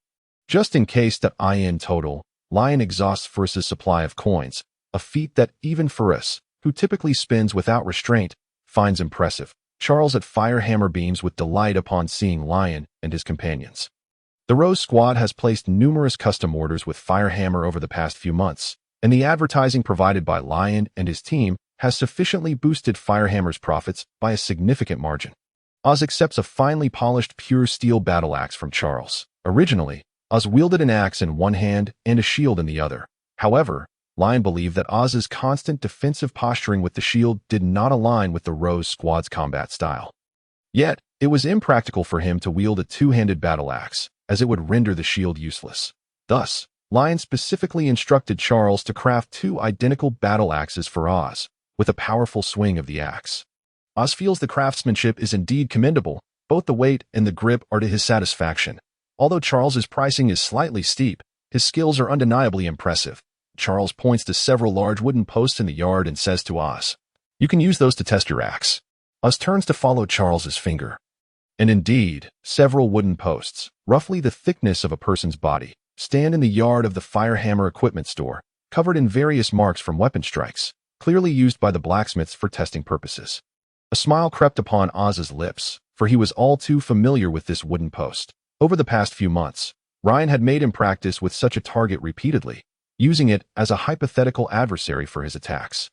Just in case that in total, Lion exhausts Faris's supply of coins, a feat that even Faris, who typically spins without restraint, finds impressive. Charles at Firehammer beams with delight upon seeing Lion and his companions. The Rose Squad has placed numerous custom orders with Firehammer over the past few months, and the advertising provided by Lion and his team has sufficiently boosted Firehammer's profits by a significant margin. Oz accepts a finely polished pure steel battle axe from Charles. Originally, Oz wielded an axe in one hand and a shield in the other. However, Lion believed that Oz's constant defensive posturing with the shield did not align with the Rose Squad's combat style. Yet, It was impractical for him to wield a two-handed battle axe, as it would render the shield useless. Thus, Lion specifically instructed Charles to craft two identical battle axes for Oz, with a powerful swing of the axe. Oz feels the craftsmanship is indeed commendable. Both the weight and the grip are to his satisfaction. Although Charles's pricing is slightly steep, his skills are undeniably impressive. Charles points to several large wooden posts in the yard and says to Oz, "You can use those to test your axe." Oz turns to follow Charles's finger. And indeed, several wooden posts, roughly the thickness of a person's body, stand in the yard of the Firehammer equipment store, covered in various marks from weapon strikes, clearly used by the blacksmiths for testing purposes. A smile crept upon Oz's lips, for he was all too familiar with this wooden post. Over the past few months, Ryan had made him practice with such a target repeatedly, using it as a hypothetical adversary for his attacks.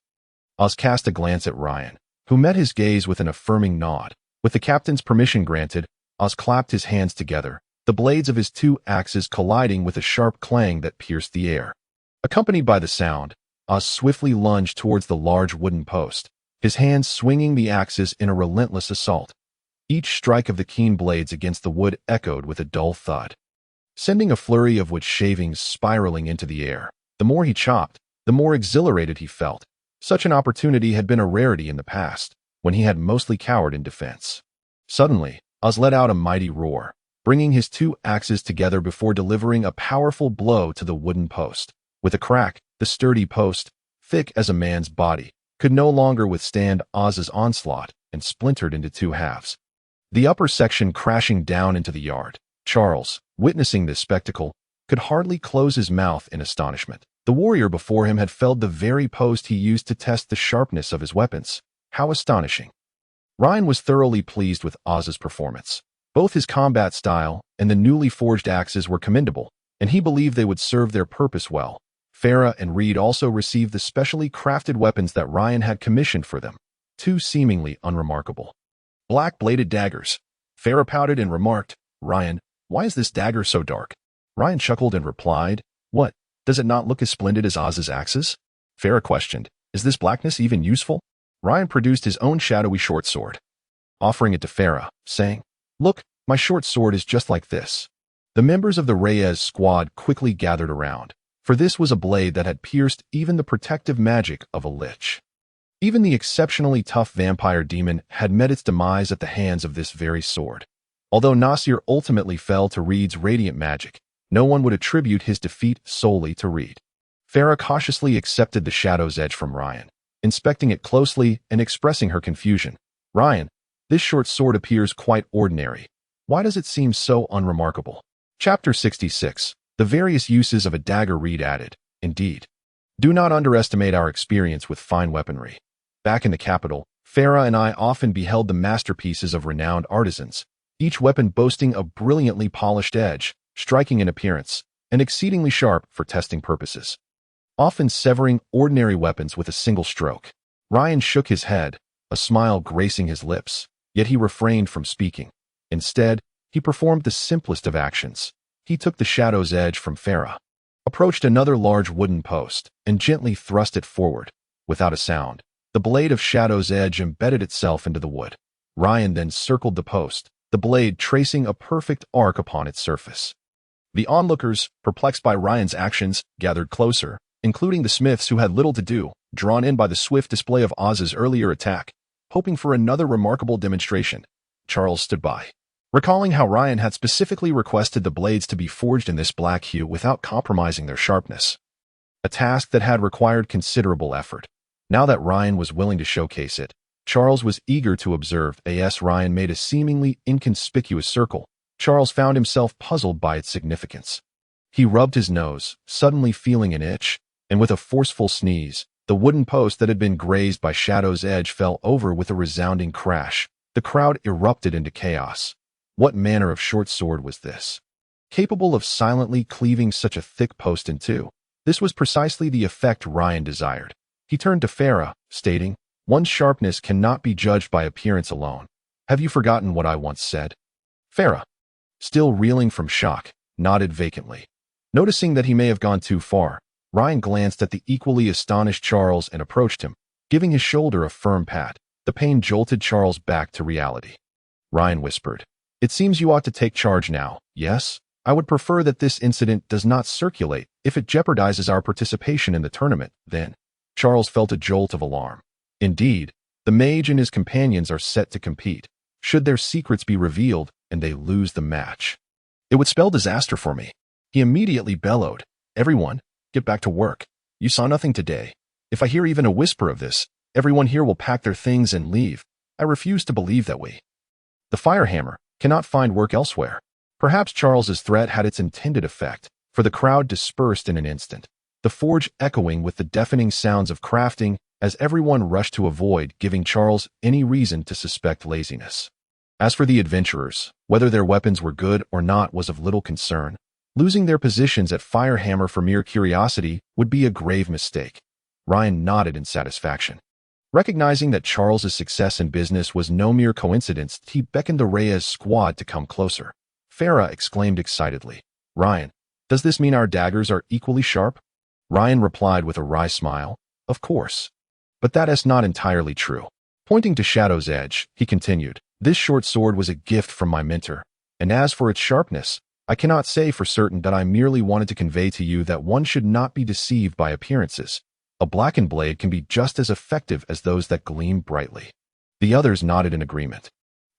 Oz cast a glance at Ryan, who met his gaze with an affirming nod. With the captain's permission granted, Oz clapped his hands together, the blades of his two axes colliding with a sharp clang that pierced the air. Accompanied by the sound, Oz swiftly lunged towards the large wooden post, his hands swinging the axes in a relentless assault. Each strike of the keen blades against the wood echoed with a dull thud, sending a flurry of wood shavings spiraling into the air. The more he chopped, the more exhilarated he felt. Such an opportunity had been a rarity in the past, when he had mostly cowered in defense. Suddenly, Oz let out a mighty roar, bringing his two axes together before delivering a powerful blow to the wooden post. With a crack, the sturdy post, thick as a man's body, could no longer withstand Oz's onslaught and splintered into two halves, the upper section crashing down into the yard. Charles, witnessing this spectacle, could hardly close his mouth in astonishment. The warrior before him had felled the very post he used to test the sharpness of his weapons. How astonishing! Ryan was thoroughly pleased with Oz's performance. Both his combat style and the newly forged axes were commendable, and he believed they would serve their purpose well. Farah and Reed also received the specially crafted weapons that Ryan had commissioned for them, two seemingly unremarkable black-bladed daggers. Farah pouted and remarked, "Ryan, why is this dagger so dark?" Ryan chuckled and replied, "What, does it not look as splendid as Oz's axes?" Farah questioned, "Is this blackness even useful?" Ryan produced his own shadowy short sword, offering it to Farah, saying, "Look, my short sword is just like this." The members of the Reyes squad quickly gathered around, for this was a blade that had pierced even the protective magic of a lich. Even the exceptionally tough vampire demon had met its demise at the hands of this very sword. Although Nasir ultimately fell to Reed's radiant magic, no one would attribute his defeat solely to Reed. Farah cautiously accepted the shadow's edge from Ryan, inspecting it closely and expressing her confusion. "Ryan, this short sword appears quite ordinary. Why does it seem so unremarkable?" Chapter 66. The various uses of a dagger. Reed added, "Indeed. Do not underestimate our experience with fine weaponry. Back in the capital, Farah and I often beheld the masterpieces of renowned artisans, each weapon boasting a brilliantly polished edge, striking in appearance, and exceedingly sharp for testing purposes, often severing ordinary weapons with a single stroke." Ryan shook his head, a smile gracing his lips, yet he refrained from speaking. Instead, he performed the simplest of actions. He took the shadow's edge from Farah, approached another large wooden post, and gently thrust it forward. Without a sound, the blade of shadow's edge embedded itself into the wood. Ryan then circled the post, the blade tracing a perfect arc upon its surface. The onlookers, perplexed by Ryan's actions, gathered closer, including the smiths who had little to do, drawn in by the swift display of Oz's earlier attack, hoping for another remarkable demonstration. Charles stood by, recalling how Ryan had specifically requested the blades to be forged in this black hue without compromising their sharpness, a task that had required considerable effort. Now that Ryan was willing to showcase it, Charles was eager to observe as Ryan made a seemingly inconspicuous circle. Charles found himself puzzled by its significance. He rubbed his nose, suddenly feeling an itch, and with a forceful sneeze, the wooden post that had been grazed by Shadow's edge fell over with a resounding crash. The crowd erupted into chaos. What manner of short sword was this, capable of silently cleaving such a thick post in two? This was precisely the effect Ryan desired. He turned to Farah, stating, "One's sharpness cannot be judged by appearance alone. Have you forgotten what I once said?" Farah, still reeling from shock, nodded vacantly. Noticing that he may have gone too far, Ryan glanced at the equally astonished Charles and approached him, giving his shoulder a firm pat. The pain jolted Charles back to reality. Ryan whispered. It seems you ought to take charge now, yes? I would prefer that this incident does not circulate if it jeopardizes our participation in the tournament, then. Charles felt a jolt of alarm. Indeed, the mage and his companions are set to compete. Should their secrets be revealed and they lose the match, it would spell disaster for me. He immediately bellowed, Everyone, get back to work. You saw nothing today. If I hear even a whisper of this, everyone here will pack their things and leave. I refuse to believe that the firehammer, cannot find work elsewhere. Perhaps Charles's threat had its intended effect, for the crowd dispersed in an instant, the forge echoing with the deafening sounds of crafting as everyone rushed to avoid giving Charles any reason to suspect laziness. As for the adventurers, whether their weapons were good or not was of little concern. Losing their positions at Firehammer for mere curiosity would be a grave mistake. Ryan nodded in satisfaction. Recognizing that Charles's success in business was no mere coincidence, he beckoned the Reyes squad to come closer. Farah exclaimed excitedly, Ryan, does this mean our daggers are equally sharp? Ryan replied with a wry smile, Of course. But that is not entirely true. Pointing to Shadow's edge, he continued, This short sword was a gift from my mentor, and as for its sharpness, I cannot say for certain that I merely wanted to convey to you that one should not be deceived by appearances. A blackened blade can be just as effective as those that gleam brightly. The others nodded in agreement.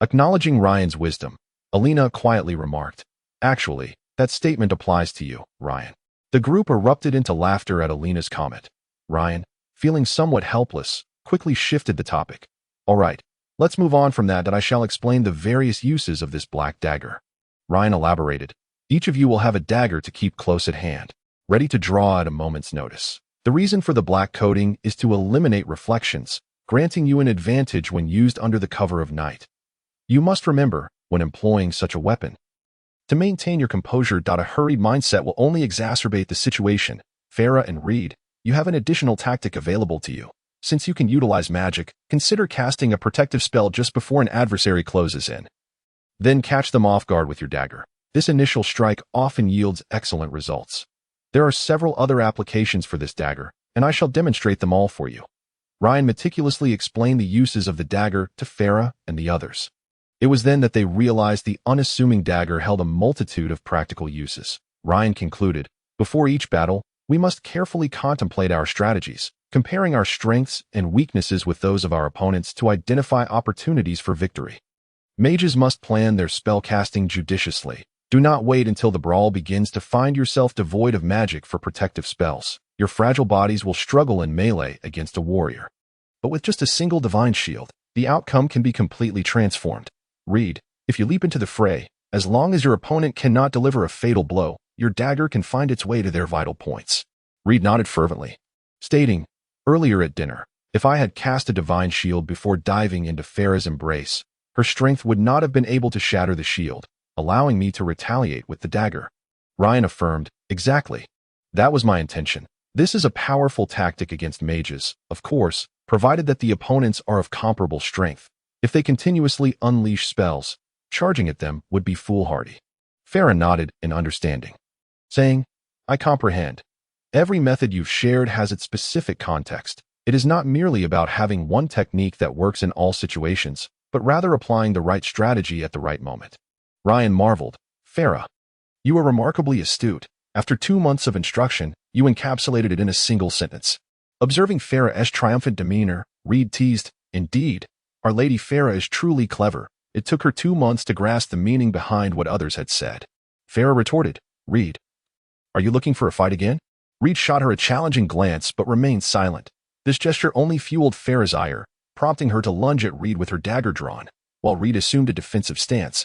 Acknowledging Ryan's wisdom, Alina quietly remarked, Actually, that statement applies to you, Ryan. The group erupted into laughter at Alina's comment. Ryan, feeling somewhat helpless, quickly shifted the topic. All right, let's move on from that I shall explain the various uses of this black dagger. Ryan elaborated, Each of you will have a dagger to keep close at hand, ready to draw at a moment's notice. The reason for the black coating is to eliminate reflections, granting you an advantage when used under the cover of night. You must remember, when employing such a weapon, to maintain your composure. A hurried mindset will only exacerbate the situation. Farah and Reed, you have an additional tactic available to you. Since you can utilize magic, consider casting a protective spell just before an adversary closes in. Then catch them off guard with your dagger. This initial strike often yields excellent results. There are several other applications for this dagger, and I shall demonstrate them all for you. Ryan meticulously explained the uses of the dagger to Farah and the others. It was then that they realized the unassuming dagger held a multitude of practical uses. Ryan concluded, Before each battle, we must carefully contemplate our strategies, comparing our strengths and weaknesses with those of our opponents to identify opportunities for victory. Mages must plan their spellcasting judiciously. Do not wait until the brawl begins to find yourself devoid of magic for protective spells. Your fragile bodies will struggle in melee against a warrior. But with just a single divine shield, the outcome can be completely transformed. Reed, if you leap into the fray, as long as your opponent cannot deliver a fatal blow, your dagger can find its way to their vital points. Reed nodded fervently, stating, Earlier at dinner, if I had cast a divine shield before diving into Farah's embrace, her strength would not have been able to shatter the shield, allowing me to retaliate with the dagger. Ryan affirmed, Exactly. That was my intention. This is a powerful tactic against mages, of course, provided that the opponents are of comparable strength. If they continuously unleash spells, charging at them would be foolhardy. Farah nodded in understanding, saying, I comprehend. Every method you've shared has its specific context. It is not merely about having one technique that works in all situations, but rather applying the right strategy at the right moment. Ryan marveled, Farah, you are remarkably astute. After 2 months of instruction, you encapsulated it in a single sentence. Observing Farah's triumphant demeanor, Reed teased, Indeed, Our Lady Farah is truly clever. It took her 2 months to grasp the meaning behind what others had said. Farah retorted, Reed, are you looking for a fight again? Reed shot her a challenging glance but remained silent. This gesture only fueled Farah's ire, prompting her to lunge at Reed with her dagger drawn, while Reed assumed a defensive stance.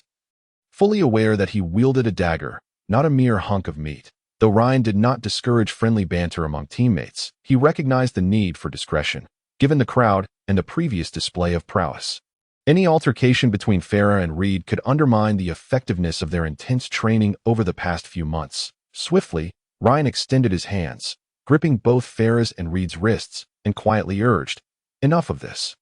Fully aware that he wielded a dagger, not a mere hunk of meat. Though Ryan did not discourage friendly banter among teammates, he recognized the need for discretion, given the crowd and the previous display of prowess. Any altercation between Farah and Reed could undermine the effectiveness of their intense training over the past few months. Swiftly, Ryan extended his hands, gripping both Farah's and Reed's wrists, and quietly urged, Enough of this.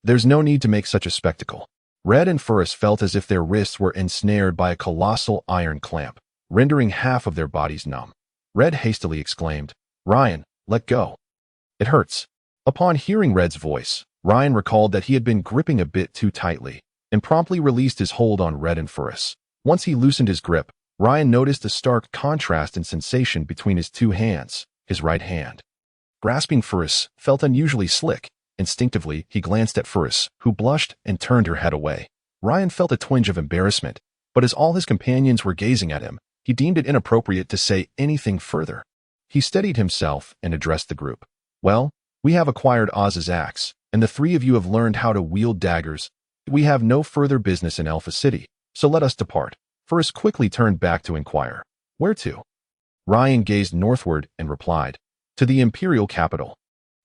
There's no need to make such a spectacle. Red and Furris felt as if their wrists were ensnared by a colossal iron clamp, rendering half of their bodies numb. Red hastily exclaimed, Ryan, let go. It hurts. Upon hearing Red's voice, Ryan recalled that he had been gripping a bit too tightly. and promptly released his hold on Red and Furus. Once he loosened his grip, Ryan noticed a stark contrast in sensation between his two hands. His right hand, grasping Furus, felt unusually slick. Instinctively, he glanced at Furus, who blushed and turned her head away. Ryan felt a twinge of embarrassment, but as all his companions were gazing at him, he deemed it inappropriate to say anything further. He steadied himself and addressed the group. Well, we have acquired Oz's axe, and the three of you have learned how to wield daggers. We have no further business in Alpha City, so let us depart. Furus quickly turned back to inquire, where to? Ryan gazed northward and replied, to the Imperial capital,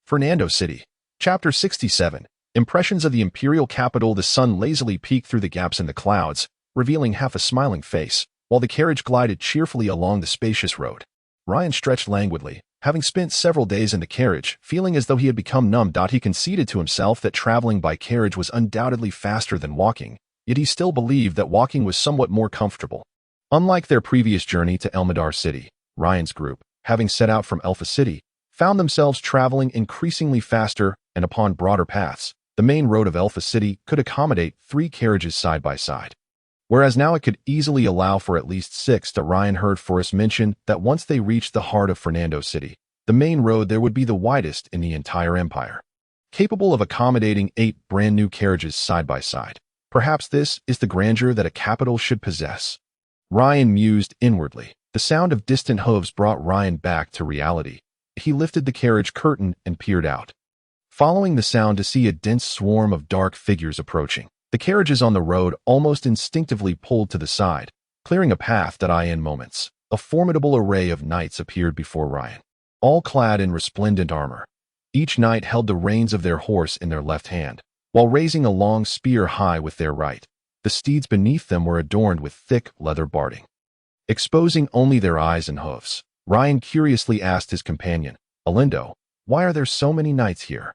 Fernando City. Chapter 67. Impressions of the Imperial capital. The sun lazily peeked through the gaps in the clouds, revealing half a smiling face, while the carriage glided cheerfully along the spacious road. Ryan stretched languidly, having spent several days in the carriage, feeling as though he had become numb. He conceded to himself that traveling by carriage was undoubtedly faster than walking, yet he still believed that walking was somewhat more comfortable. Unlike their previous journey to Elmadar City, Ryan's group, having set out from Alpha City, found themselves traveling increasingly faster and upon broader paths. The main road of Alpha City could accommodate 3 carriages side by side, whereas now it could easily allow for at least 6. Ryan heard Furus mention that once they reached the heart of Fernando City, the main road there would be the widest in the entire empire, capable of accommodating 8 brand new carriages side by side. Perhaps this is the grandeur that a capital should possess. Ryan mused inwardly. The sound of distant hooves brought Ryan back to reality. He lifted the carriage curtain and peered out, following the sound to see a dense swarm of dark figures approaching. The carriages on the road almost instinctively pulled to the side, clearing a path. In moments, a formidable array of knights appeared before Ryan, all clad in resplendent armor. Each knight held the reins of their horse in their left hand, while raising a long spear high with their right. The steeds beneath them were adorned with thick leather barding, exposing only their eyes and hoofs. Ryan curiously asked his companion, Alindo, why are there so many knights here?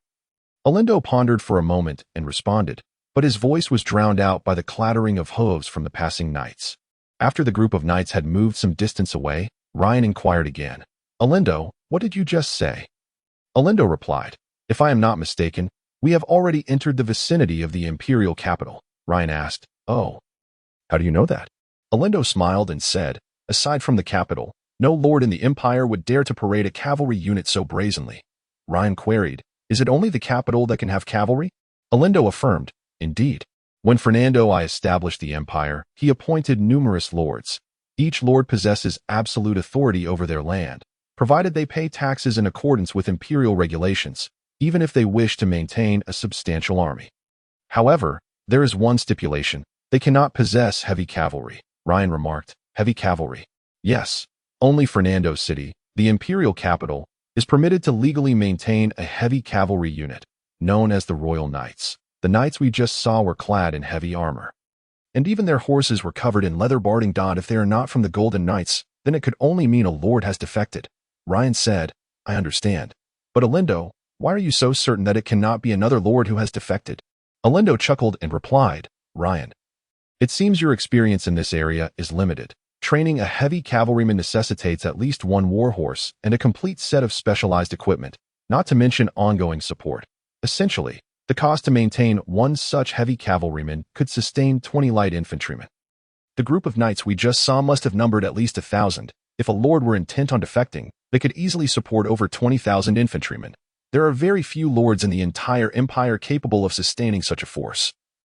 Alindo pondered for a moment and responded, but his voice was drowned out by the clattering of hooves from the passing knights. After the group of knights had moved some distance away, Ryan inquired again, Alindo, what did you just say? Alindo replied, if I am not mistaken, we have already entered the vicinity of the Imperial capital. Ryan asked, oh, how do you know that? Alindo smiled and said, aside from the capital, no lord in the Empire would dare to parade a cavalry unit so brazenly. Ryan queried, is it only the capital that can have cavalry? Alindo affirmed, indeed. When Fernando I established the Empire, he appointed numerous lords. Each lord possesses absolute authority over their land, provided they pay taxes in accordance with imperial regulations, even if they wish to maintain a substantial army. However, there is one stipulation. They cannot possess heavy cavalry. Ryan remarked, heavy cavalry? Yes. Only Fernando City, the imperial capital, is permitted to legally maintain a heavy cavalry unit, known as the Royal Knights. The knights we just saw were clad in heavy armor, and even their horses were covered in leather barding. If they are not from the Golden Knights, then it could only mean a lord has defected. Ryan said, I understand. But Alindo, why are you so certain that it cannot be another lord who has defected? Alindo chuckled and replied, Ryan, it seems your experience in this area is limited. Training a heavy cavalryman necessitates at least 1 warhorse and a complete set of specialized equipment, not to mention ongoing support. Essentially, the cost to maintain 1 such heavy cavalryman could sustain 20 light infantrymen. The group of knights we just saw must have numbered at least 1,000. If a lord were intent on defecting, they could easily support over 20,000 infantrymen. There are very few lords in the entire empire capable of sustaining such a force,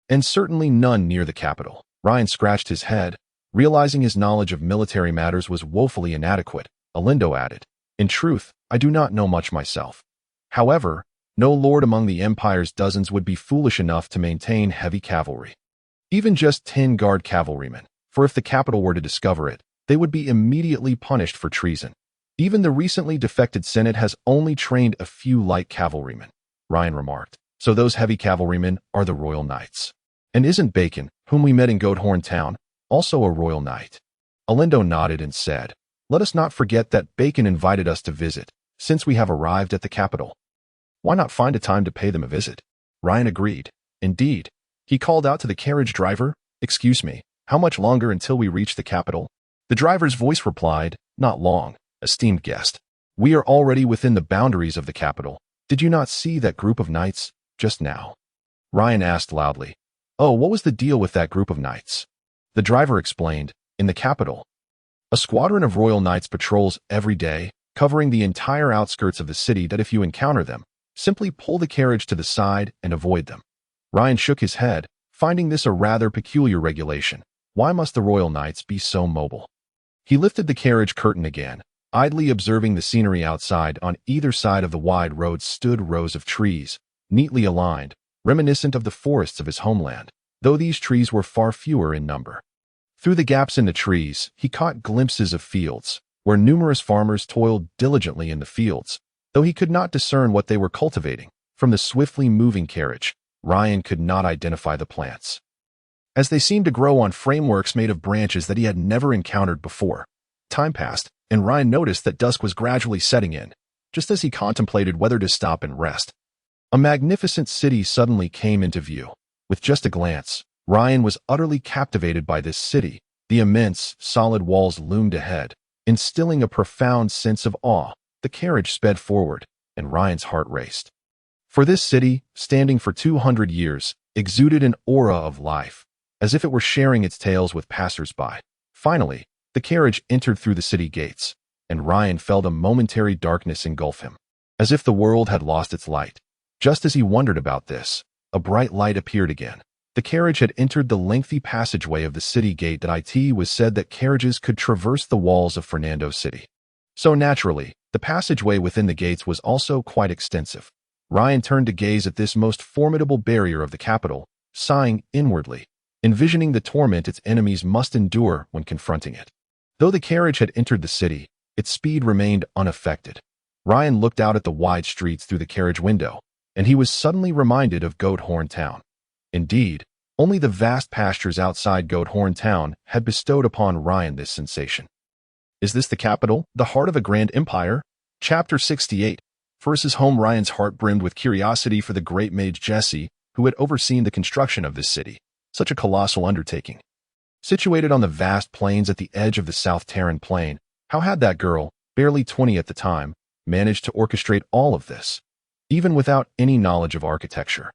and certainly none near the capital. Ryan scratched his head, realizing his knowledge of military matters was woefully inadequate. Alindo added, in truth, I do not know much myself. However, no lord among the Empire's dozens would be foolish enough to maintain heavy cavalry. Even just 10 guard cavalrymen, for if the capital were to discover it, they would be immediately punished for treason. Even the recently defected Senate has only trained a few light cavalrymen, Ryan remarked. So those heavy cavalrymen are the Royal Knights. And isn't Bacon, whom we met in Goathorn Town, also a Royal Knight? Alindo nodded and said, let us not forget that Bacon invited us to visit, since we have arrived at the capital. Why not find a time to pay them a visit? Ryan agreed. Indeed. He called out to the carriage driver, excuse me, how much longer until we reach the capital? The driver's voice replied, not long, esteemed guest. We are already within the boundaries of the capital. Did you not see that group of knights just now? Ryan asked loudly. "Oh, what was the deal with that group of knights?" The driver explained, "In the capital, a squadron of royal knights patrols every day, covering the entire outskirts of the city that if you encounter them, simply pull the carriage to the side and avoid them." Ryan shook his head, finding this a rather peculiar regulation. Why must the royal knights be so mobile? He lifted the carriage curtain again, idly observing the scenery outside. On either side of the wide road stood rows of trees, neatly aligned, reminiscent of the forests of his homeland, though these trees were far fewer in number. Through the gaps in the trees, he caught glimpses of fields, where numerous farmers toiled diligently in the fields, though he could not discern what they were cultivating. From the swiftly moving carriage, Ryan could not identify the plants, as they seemed to grow on frameworks made of branches that he had never encountered before. Time passed, and Ryan noticed that dusk was gradually setting in, just as he contemplated whether to stop and rest. A magnificent city suddenly came into view. With just a glance, Ryan was utterly captivated by this city. The immense, solid walls loomed ahead, instilling a profound sense of awe. The carriage sped forward, and Ryan's heart raced. For this city, standing for 200 years, exuded an aura of life, as if it were sharing its tales with passers-by. Finally, the carriage entered through the city gates, and Ryan felt a momentary darkness engulf him, as if the world had lost its light. Just as he wondered about this, a bright light appeared again. The carriage had entered the lengthy passageway of the city gate that it was said that carriages could traverse the walls of Fernando City. So naturally, the passageway within the gates was also quite extensive. Ryan turned to gaze at this most formidable barrier of the capital, sighing inwardly, envisioning the torment its enemies must endure when confronting it. Though the carriage had entered the city, its speed remained unaffected. Ryan looked out at the wide streets through the carriage window, and he was suddenly reminded of Goathorn Town. Indeed, only the vast pastures outside Goathorn Town had bestowed upon Ryan this sensation. Is this the capital, the heart of a grand empire? Chapter 68. Versus home. Ryan's heart brimmed with curiosity for the great mage Jesse, who had overseen the construction of this city. Such a colossal undertaking. Situated on the vast plains at the edge of the South Terran Plain, how had that girl, barely 20 at the time, managed to orchestrate all of this, even without any knowledge of architecture?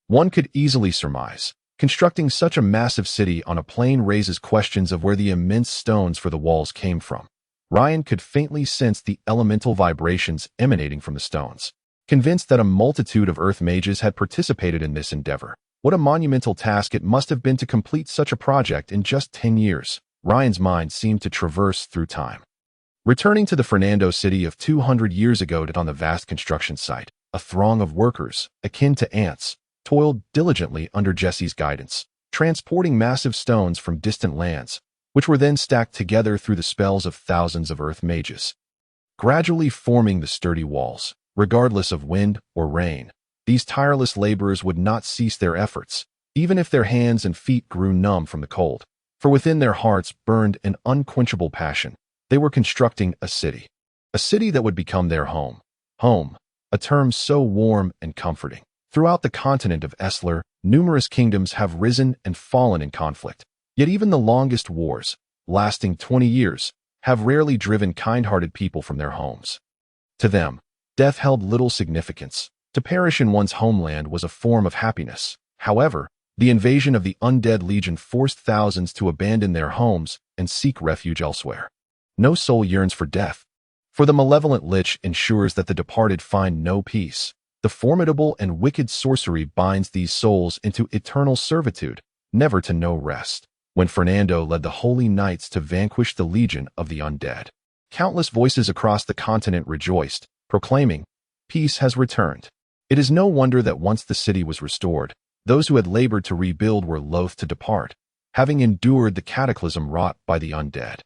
One could easily surmise, constructing such a massive city on a plain raises questions of where the immense stones for the walls came from. Ryan could faintly sense the elemental vibrations emanating from the stones. Convinced that a multitude of earth mages had participated in this endeavor, what a monumental task it must have been to complete such a project in just 10 years. Ryan's mind seemed to traverse through time, returning to the Fernando City of 200 years ago. On the vast construction site, a throng of workers, akin to ants, toiled diligently under Jesse's guidance, transporting massive stones from distant lands, which were then stacked together through the spells of thousands of earth mages, gradually forming the sturdy walls. Regardless of wind or rain, these tireless laborers would not cease their efforts, even if their hands and feet grew numb from the cold. For within their hearts burned an unquenchable passion. They were constructing a city that would become their home. Home, a term so warm and comforting. Throughout the continent of Esler, numerous kingdoms have risen and fallen in conflict. Yet even the longest wars, lasting 20 years, have rarely driven kind-hearted people from their homes. To them, death held little significance. To perish in one's homeland was a form of happiness. However, the invasion of the undead legion forced thousands to abandon their homes and seek refuge elsewhere. No soul yearns for death, for the malevolent lich ensures that the departed find no peace. The formidable and wicked sorcery binds these souls into eternal servitude, never to know rest. When Fernando led the holy knights to vanquish the legion of the undead, countless voices across the continent rejoiced, proclaiming, "Peace has returned." It is no wonder that once the city was restored, those who had labored to rebuild were loath to depart, having endured the cataclysm wrought by the undead.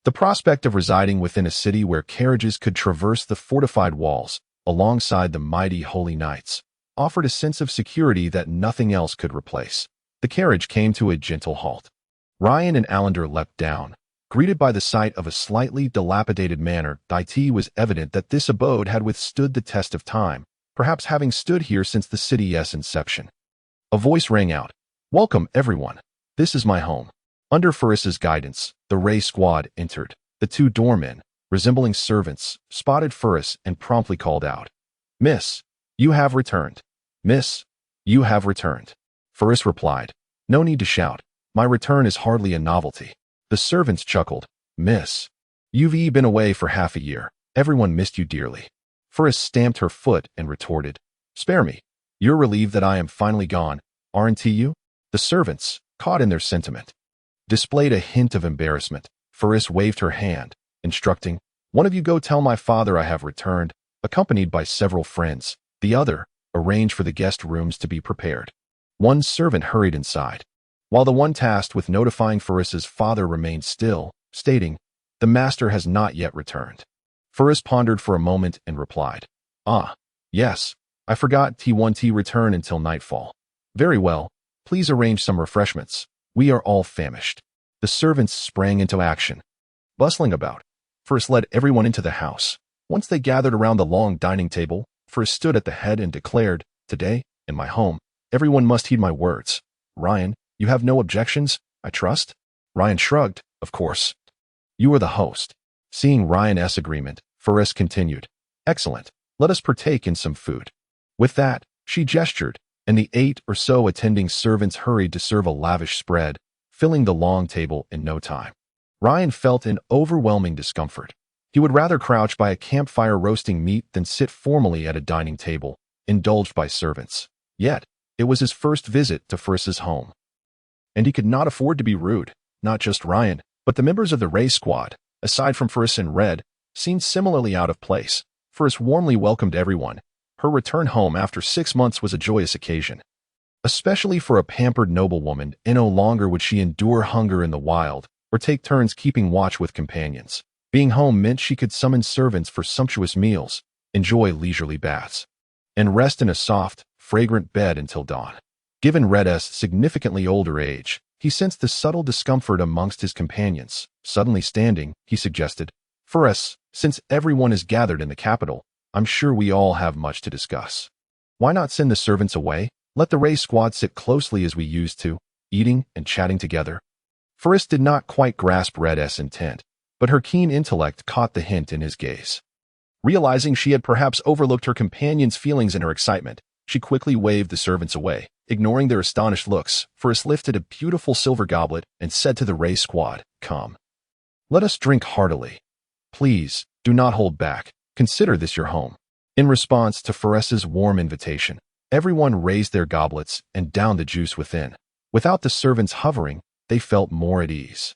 The prospect of residing within a city where carriages could traverse the fortified walls, alongside the mighty holy knights, offered a sense of security that nothing else could replace. The carriage came to a gentle halt. Ryan and Allender leapt down. Greeted by the sight of a slightly dilapidated manor, it was evident that this abode had withstood the test of time, perhaps having stood here since the city's inception. A voice rang out, "Welcome, everyone. This is my home." Under Ferris's guidance, the Ray squad entered. The two doormen, resembling servants, spotted Ferris and promptly called out, "Miss, you have returned. Miss, you have returned." Ferris replied, No need to shout. My return is hardly a novelty. The servants chuckled. Miss, you've been away for half a year. Everyone missed you dearly. Ferris stamped her foot and retorted. Spare me. You're relieved that I am finally gone, aren't you? The servants, caught in their sentiment, displayed a hint of embarrassment. Ferris waved her hand, instructing, one of you go tell my father I have returned, accompanied by several friends. The other, arrange for the guest rooms to be prepared. One servant hurried inside, while the one tasked with notifying Ferris's father remained still, stating, the master has not yet returned. Ferris pondered for a moment and replied, yes, I forgot he won't return until nightfall. Very well, please arrange some refreshments. We are all famished. The servants sprang into action. Bustling about, Ferris led everyone into the house. Once they gathered around the long dining table, Ferris stood at the head and declared, today, in my home, everyone must heed my words. Ryan, you have no objections, I trust? Ryan shrugged, of course. You are the host. Seeing Ryan's agreement, Ferris continued, excellent, let us partake in some food. With that, she gestured, and the 8 or so attending servants hurried to serve a lavish spread, filling the long table in no time. Ryan felt an overwhelming discomfort. He would rather crouch by a campfire roasting meat than sit formally at a dining table, indulged by servants. Yet, it was his first visit to Ferris's home. And he could not afford to be rude. Not just Ryan, but the members of the Ray squad, aside from Ferris and Red, seemed similarly out of place. Ferris warmly welcomed everyone. Her return home after 6 months was a joyous occasion, especially for a pampered noblewoman, and no longer would she endure hunger in the wild or take turns keeping watch with companions. Being home meant she could summon servants for sumptuous meals, enjoy leisurely baths, and rest in a soft, fragrant bed until dawn. Given Red's significantly older age, he sensed the subtle discomfort amongst his companions. Suddenly standing, he suggested, Ferris, since everyone is gathered in the capital, I'm sure we all have much to discuss. Why not send the servants away? Let the Ray squad sit closely as we used to, eating and chatting together. Ferris did not quite grasp Red's intent, but her keen intellect caught the hint in his gaze. Realizing she had perhaps overlooked her companion's feelings in her excitement, she quickly waved the servants away. Ignoring their astonished looks, Ferris lifted a beautiful silver goblet and said to the Ray squad, come. Let us drink heartily. Please, do not hold back. Consider this your home. In response to Ferris's warm invitation, everyone raised their goblets and downed the juice within. Without the servants hovering, they felt more at ease.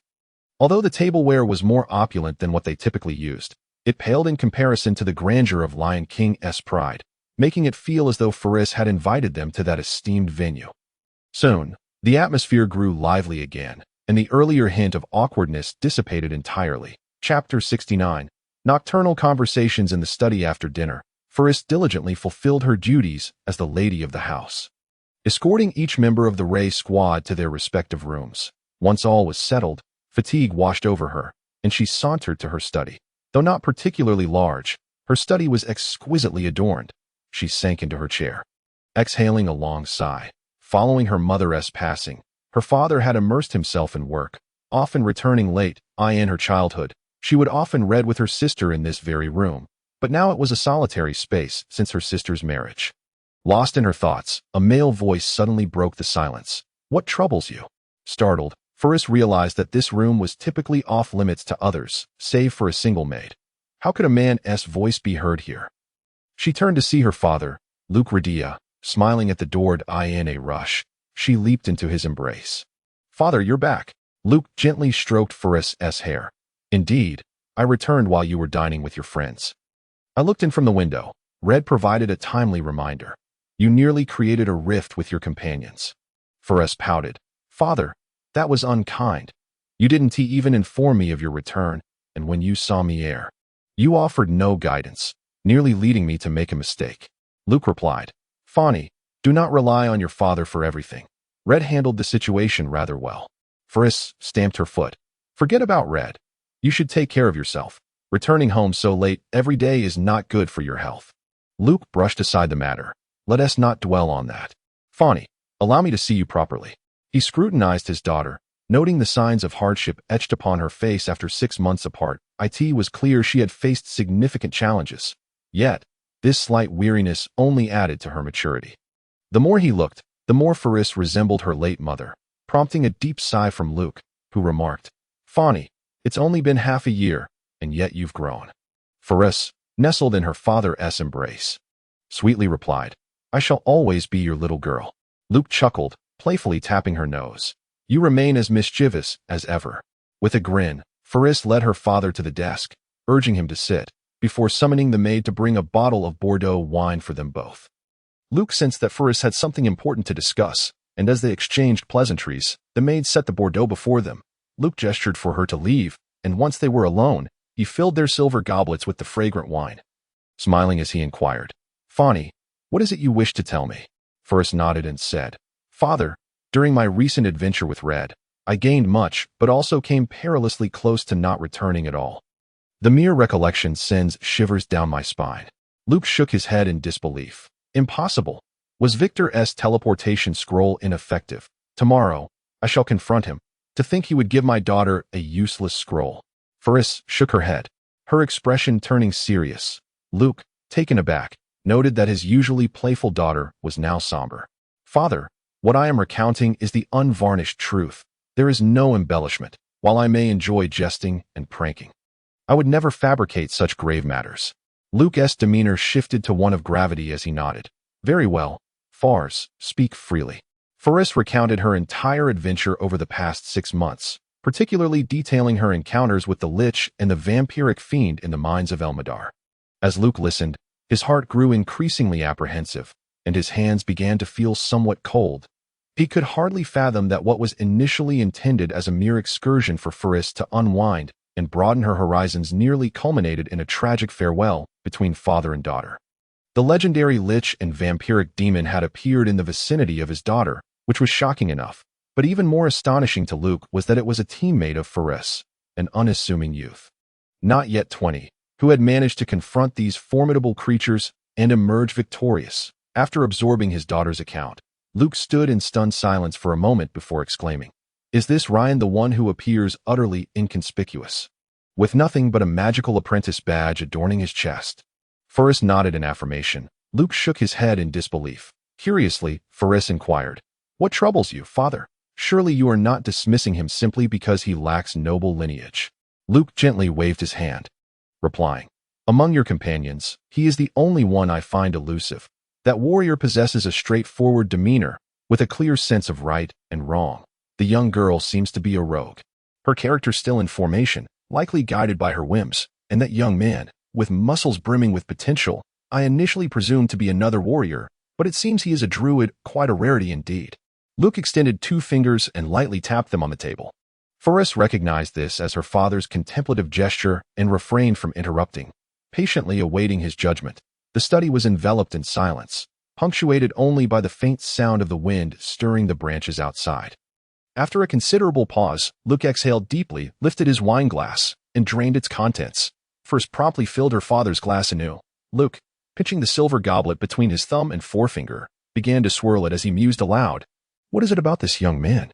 Although the tableware was more opulent than what they typically used, it paled in comparison to the grandeur of Lion King's pride, making it feel as though Ferris had invited them to that esteemed venue. Soon, the atmosphere grew lively again, and the earlier hint of awkwardness dissipated entirely. Chapter 69. Nocturnal conversations in the study after dinner. Ferris diligently fulfilled her duties as the lady of the house, escorting each member of the Ray squad to their respective rooms. Once all was settled, fatigue washed over her, and she sauntered to her study. Though not particularly large, her study was exquisitely adorned. She sank into her chair, exhaling a long sigh. Following her mother's passing, her father had immersed himself in work, often returning late. In her childhood, she would often read with her sister in this very room, but now it was a solitary space since her sister's marriage. Lost in her thoughts, a male voice suddenly broke the silence. What troubles you? Startled, Ferris realized that this room was typically off-limits to others, save for a single maid. How could a man's voice be heard here? She turned to see her father, Luke Radia, smiling at the door. In a rush, she leaped into his embrace. Father, you're back. Luke gently stroked Ferris's hair. Indeed, I returned while you were dining with your friends. I looked in from the window. Red provided a timely reminder. You nearly created a rift with your companions. Ferris pouted. Father, that was unkind. You didn't even inform me of your return, and when you saw me you offered no guidance, nearly leading me to make a mistake. Luke replied, Fawny, do not rely on your father for everything. Red handled the situation rather well. Ferris stamped her foot. Forget about Red. You should take care of yourself. Returning home so late every day is not good for your health. Luke brushed aside the matter. Let us not dwell on that. Fawny, allow me to see you properly. He scrutinized his daughter, noting the signs of hardship etched upon her face after 6 months apart. It was clear she had faced significant challenges. Yet, this slight weariness only added to her maturity. The more he looked, the more Ferris resembled her late mother. prompting a deep sigh from Luke, who remarked, "Fawny, it's only been half a year, and yet you've grown." Faris, nestled in her father's embrace, sweetly replied, "I shall always be your little girl." Luke chuckled, playfully tapping her nose. "You remain as mischievous as ever." With a grin, Faris led her father to the desk, urging him to sit, before summoning the maid to bring a bottle of Bordeaux wine for them both. Luke sensed that Faris had something important to discuss, and as they exchanged pleasantries, the maid set the Bordeaux before them. Luke gestured for her to leave, and once they were alone, he filled their silver goblets with the fragrant wine. Smiling as he inquired, "Fawny, what is it you wish to tell me?" Faris nodded and said, "Father, during my recent adventure with Red, I gained much, but also came perilously close to not returning at all. The mere recollection sends shivers down my spine." Luke shook his head in disbelief. "Impossible. Was Victor's teleportation scroll ineffective? Tomorrow, I shall confront him. To think he would give my daughter a useless scroll." Faris shook her head, her expression turning serious. Luke, taken aback, noted that his usually playful daughter was now somber. "Father, what I am recounting is the unvarnished truth. There is no embellishment, while I may enjoy jesting and pranking. I would never fabricate such grave matters." Luke's demeanor shifted to one of gravity as he nodded. "Very well, Fars, speak freely." Faris recounted her entire adventure over the past 6 months, particularly detailing her encounters with the Lich and the vampiric fiend in the mines of Elmadar. As Luke listened, his heart grew increasingly apprehensive, and his hands began to feel somewhat cold. He could hardly fathom that what was initially intended as a mere excursion for Faris to unwind and broaden her horizons nearly culminated in a tragic farewell between father and daughter. The legendary Lich and vampiric demon had appeared in the vicinity of his daughter, which was shocking enough, but even more astonishing to Luke was that it was a teammate of Faris, an unassuming youth, not yet 20, who had managed to confront these formidable creatures and emerge victorious. After absorbing his daughter's account, Luke stood in stunned silence for a moment before exclaiming, "Is this Ryan, the one who appears utterly inconspicuous, with nothing but a magical apprentice badge adorning his chest?" Faris nodded in affirmation. Luke shook his head in disbelief. Curiously, Faris inquired, "What troubles you, father? Surely you are not dismissing him simply because he lacks noble lineage." Luke gently waved his hand, replying, "Among your companions, he is the only one I find elusive. That warrior possesses a straightforward demeanor, with a clear sense of right and wrong. The young girl seems to be a rogue. Her character still in formation, likely guided by her whims, and that young man, with muscles brimming with potential, I initially presumed to be another warrior, but it seems he is a druid, quite a rarity indeed." Luke extended 2 fingers and lightly tapped them on the table. Faris recognized this as her father's contemplative gesture and refrained from interrupting, patiently awaiting his judgment. The study was enveloped in silence, punctuated only by the faint sound of the wind stirring the branches outside. After a considerable pause, Luke exhaled deeply, lifted his wine glass, and drained its contents. First promptly filled her father's glass anew. Luke, pinching the silver goblet between his thumb and forefinger, began to swirl it as he mused aloud. What is it about this young man?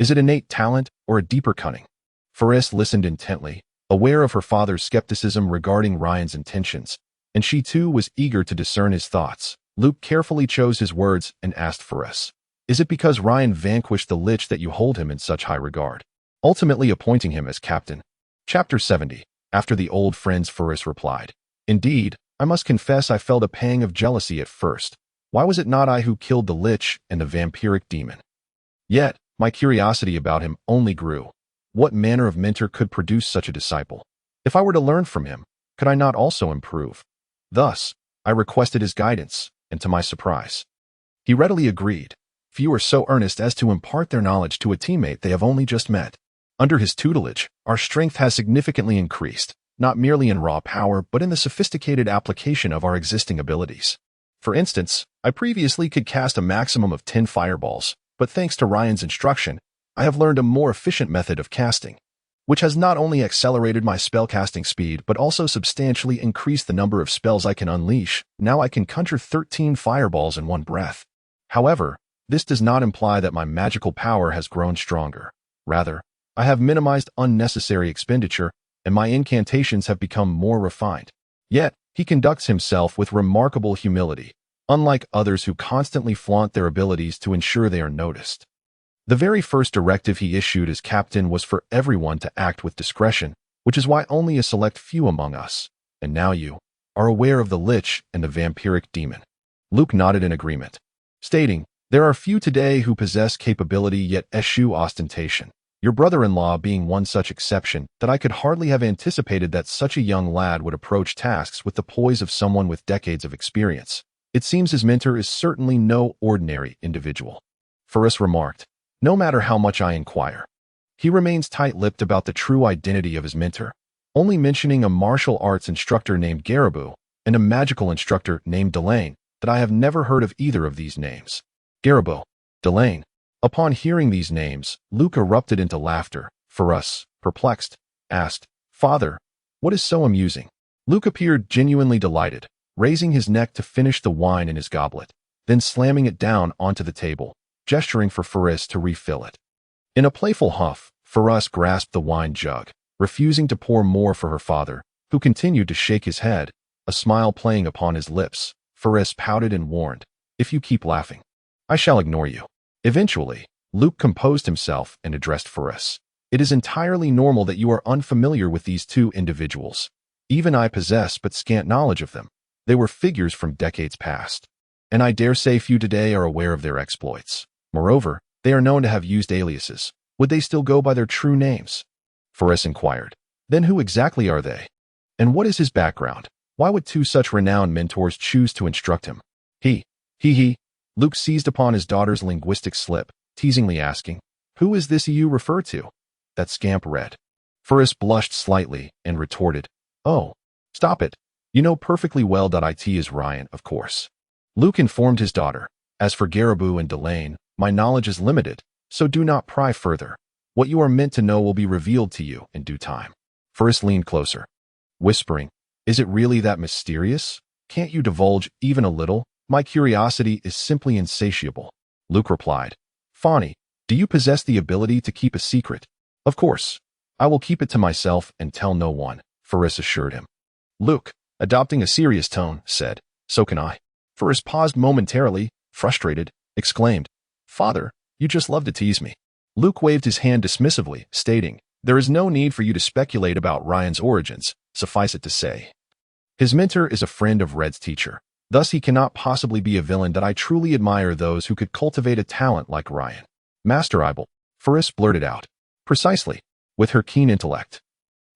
Is it innate talent or a deeper cunning? Faris listened intently, aware of her father's skepticism regarding Ryan's intentions, and she too was eager to discern his thoughts. Luke carefully chose his words and asked Faris, "Is it because Ryan vanquished the Lich that you hold him in such high regard, ultimately appointing him as captain?" Chapter 70. After the old friends, Faris replied, "Indeed, I must confess I felt a pang of jealousy at first. Why was it not I who killed the Lich and the vampiric demon? Yet, my curiosity about him only grew. What manner of mentor could produce such a disciple? If I were to learn from him, could I not also improve? Thus, I requested his guidance, and to my surprise, he readily agreed. Few are so earnest as to impart their knowledge to a teammate they have only just met. Under his tutelage, our strength has significantly increased, not merely in raw power but in the sophisticated application of our existing abilities. For instance, I previously could cast a maximum of 10 fireballs, but thanks to Ryan's instruction, I have learned a more efficient method of casting, which has not only accelerated my spellcasting speed but also substantially increased the number of spells I can unleash. Now I can conjure 13 fireballs in one breath. However, this does not imply that my magical power has grown stronger. Rather, I have minimized unnecessary expenditure, and my incantations have become more refined. Yet, he conducts himself with remarkable humility, unlike others who constantly flaunt their abilities to ensure they are noticed. The very first directive he issued as captain was for everyone to act with discretion, which is why only a select few among us, and now you, are aware of the Lich and the vampiric demon. Luke nodded in agreement, stating, there are few today who possess capability yet eschew ostentation, your brother-in-law being one such exception that I could hardly have anticipated that such a young lad would approach tasks with the poise of someone with decades of experience. It seems his mentor is certainly no ordinary individual. Ferris remarked, no matter how much I inquire. He remains tight-lipped about the true identity of his mentor, only mentioning a martial arts instructor named Garibou and a magical instructor named Delane, that I have never heard of either of these names. Garibou, Delane. Upon hearing these names, Luke erupted into laughter. Ferris, perplexed, asked, Father, what is so amusing? Luke appeared genuinely delighted, raising his neck to finish the wine in his goblet, then slamming it down onto the table, gesturing for Ferris to refill it. In a playful huff, Ferris grasped the wine jug, refusing to pour more for her father, who continued to shake his head, a smile playing upon his lips. Ferris pouted and warned, if you keep laughing, I shall ignore you. Eventually, Luke composed himself and addressed Ferris. It is entirely normal that you are unfamiliar with these two individuals. Even I possess but scant knowledge of them. They were figures from decades past, and I dare say few today are aware of their exploits. Moreover, they are known to have used aliases. Would they still go by their true names? Ferris inquired. Then who exactly are they? And what is his background? Why would two such renowned mentors choose to instruct him? He. Luke seized upon his daughter's linguistic slip, teasingly asking, who is this you refer to? That scamp read. Ferris blushed slightly and retorted, oh, stop it. You know perfectly well that it is Ryan, of course. Luke informed his daughter, as for Garibou and Delane, my knowledge is limited, so do not pry further. What you are meant to know will be revealed to you in due time. Ferris leaned closer, whispering, is it really that mysterious? Can't you divulge even a little? My curiosity is simply insatiable. Luke replied, Fawny, do you possess the ability to keep a secret? Of course. I will keep it to myself and tell no one, Ferris assured him. Luke, adopting a serious tone, said, so can I. Ferris paused momentarily, frustrated, exclaimed, Father, you just love to tease me. Luke waved his hand dismissively, stating, there is no need for you to speculate about Ryan's origins, suffice it to say. His mentor is a friend of Red's teacher. Thus he cannot possibly be a villain that I truly admire those who could cultivate a talent like Ryan. Masterfully, Ferris blurted out. Precisely, with her keen intellect.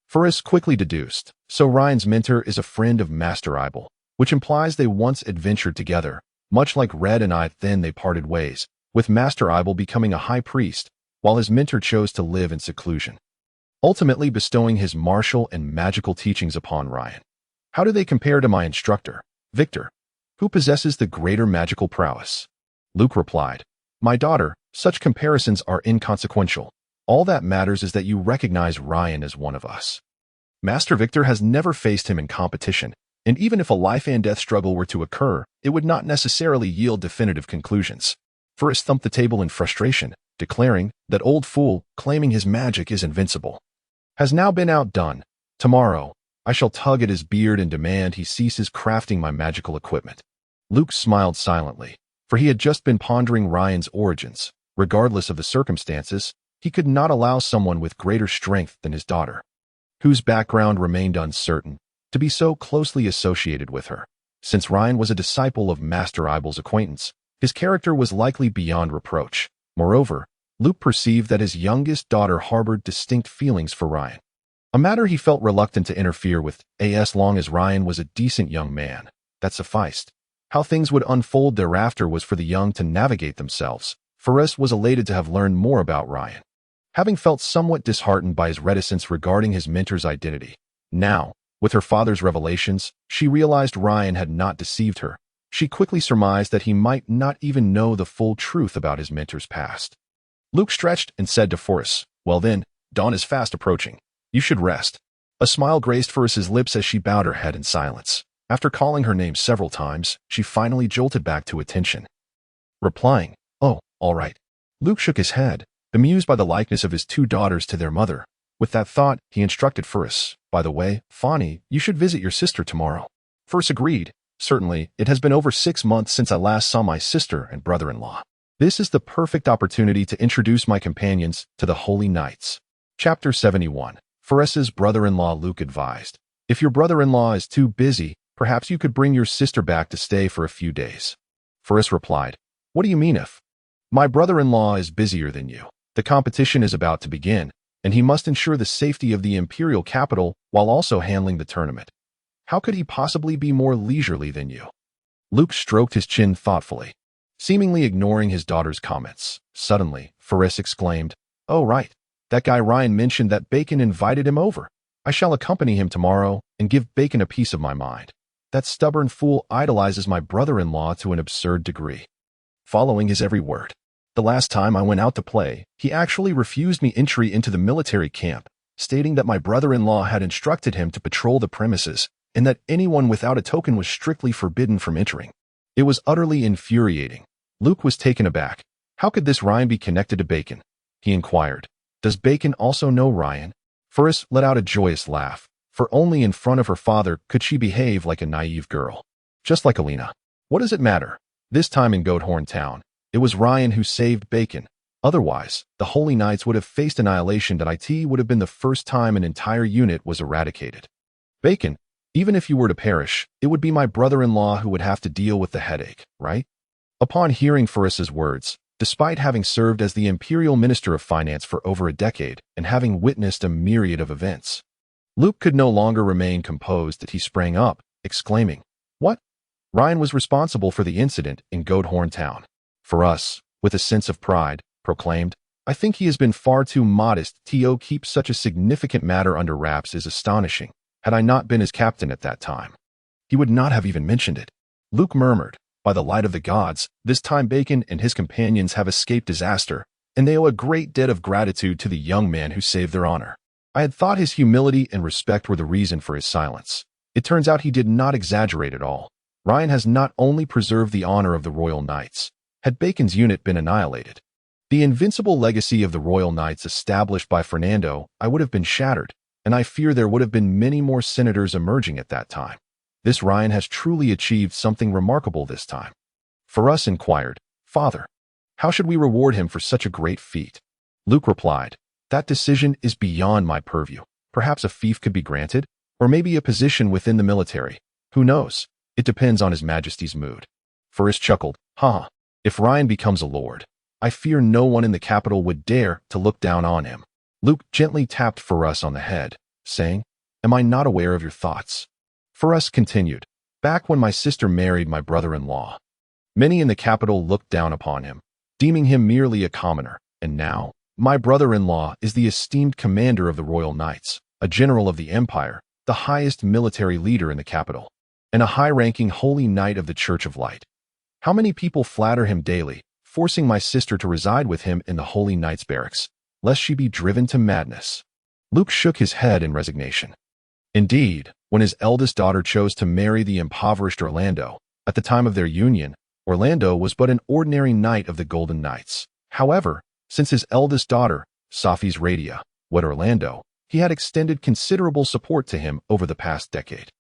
Ferris quickly deduced, so Ryan's mentor is a friend of Masterfully, which implies they once adventured together, much like Red and I. Then they parted ways, with Masterfully becoming a high priest, while his mentor chose to live in seclusion, ultimately bestowing his martial and magical teachings upon Ryan. How do they compare to my instructor, Victor, who possesses the greater magical prowess? Luke replied, my daughter, such comparisons are inconsequential. All that matters is that you recognize Ryan as one of us. Master Victor has never faced him in competition, and even if a life and death struggle were to occur, it would not necessarily yield definitive conclusions. Ferris thumped the table in frustration, declaring that old fool, claiming his magic is invincible, has now been outdone. Tomorrow, I shall tug at his beard and demand he ceases crafting my magical equipment. Luke smiled silently, for he had just been pondering Ryan's origins. Regardless of the circumstances, he could not allow someone with greater strength than his daughter, whose background remained uncertain, to be so closely associated with her. Since Ryan was a disciple of Master Ibel's acquaintance, his character was likely beyond reproach. Moreover, Luke perceived that his youngest daughter harbored distinct feelings for Ryan, a matter he felt reluctant to interfere with, as long as Ryan was a decent young man. That sufficed. How things would unfold thereafter was for the young to navigate themselves. Ferris was elated to have learned more about Ryan, having felt somewhat disheartened by his reticence regarding his mentor's identity. Now, with her father's revelations, she realized Ryan had not deceived her. She quickly surmised that he might not even know the full truth about his mentor's past. Luke stretched and said to Ferris, well then, dawn is fast approaching. You should rest. A smile graced Ferris's lips as she bowed her head in silence. After calling her name several times, she finally jolted back to attention, replying, oh, all right. Luke shook his head, bemused by the likeness of his two daughters to their mother. With that thought, he instructed Ferris, by the way, Fawny, you should visit your sister tomorrow. Ferris agreed. Certainly, it has been over 6 months since I last saw my sister and brother-in-law. This is the perfect opportunity to introduce my companions to the Holy Knights. Chapter 71. Pharis's brother-in-law Luke advised, "If your brother-in-law is too busy, perhaps you could bring your sister back to stay for a few days." Pharis replied, "What do you mean if? My brother-in-law is busier than you. The competition is about to begin, and he must ensure the safety of the imperial capital while also handling the tournament. How could he possibly be more leisurely than you?" Luke stroked his chin thoughtfully, seemingly ignoring his daughter's comments. Suddenly, Pharis exclaimed, "Oh right, that guy Ryan mentioned that Bacon invited him over. I shall accompany him tomorrow and give Bacon a piece of my mind. That stubborn fool idolizes my brother-in-law to an absurd degree, following his every word. The last time I went out to play, he actually refused me entry into the military camp, stating that my brother-in-law had instructed him to patrol the premises and that anyone without a token was strictly forbidden from entering. It was utterly infuriating." Luke was taken aback. "How could this Ryan be connected to Bacon?" he inquired. "Does Bacon also know Ryan?" Pharis let out a joyous laugh, for only in front of her father could she behave like a naive girl. Just like Alina. "What does it matter? This time in Goathorn Town, it was Ryan who saved Bacon. Otherwise, the Holy Knights would have faced annihilation. That it would have been the first time an entire unit was eradicated. Bacon, even if you were to perish, it would be my brother-in-law who would have to deal with the headache, right?" Upon hearing Pharis's words, despite having served as the Imperial Minister of Finance for over a decade and having witnessed a myriad of events, Luke could no longer remain composed. That he sprang up, exclaiming, "What? Ryan was responsible for the incident in Goathorn Town." Pharis, with a sense of pride, proclaimed, "I think he has been far too modest to keep such a significant matter under wraps. Is astonishing. Had I not been his captain at that time, he would not have even mentioned it." Luke murmured, "By the light of the gods, this time Bacon and his companions have escaped disaster, and they owe a great debt of gratitude to the young man who saved their honor. I had thought his humility and respect were the reason for his silence. It turns out he did not exaggerate at all. Ryan has not only preserved the honor of the Royal Knights. Had Bacon's unit been annihilated, the invincible legacy of the Royal Knights established by Fernando, I would have been shattered, and I fear there would have been many more senators emerging at that time. This Ryan has truly achieved something remarkable this time." Pharis inquired, "Father, how should we reward him for such a great feat?" Luke replied, "That decision is beyond my purview. Perhaps a fief could be granted, or maybe a position within the military. Who knows? It depends on His Majesty's mood." Pharis chuckled, "Ha! If Ryan becomes a lord, I fear no one in the capital would dare to look down on him." Luke gently tapped Pharis on the head, saying, "Am I not aware of your thoughts?" Pharis continued, "Back when my sister married my brother-in-law, many in the capital looked down upon him, deeming him merely a commoner, and now, my brother-in-law is the esteemed commander of the Royal Knights, a general of the Empire, the highest military leader in the capital, and a high-ranking Holy Knight of the Church of Light. How many people flatter him daily, forcing my sister to reside with him in the Holy Knights barracks, lest she be driven to madness." Luke shook his head in resignation. Indeed, when his eldest daughter chose to marry the impoverished Orlando, at the time of their union, Orlando was but an ordinary knight of the Golden Knights. However, since his eldest daughter, Safi's Radia, wed Orlando, he had extended considerable support to him over the past decade.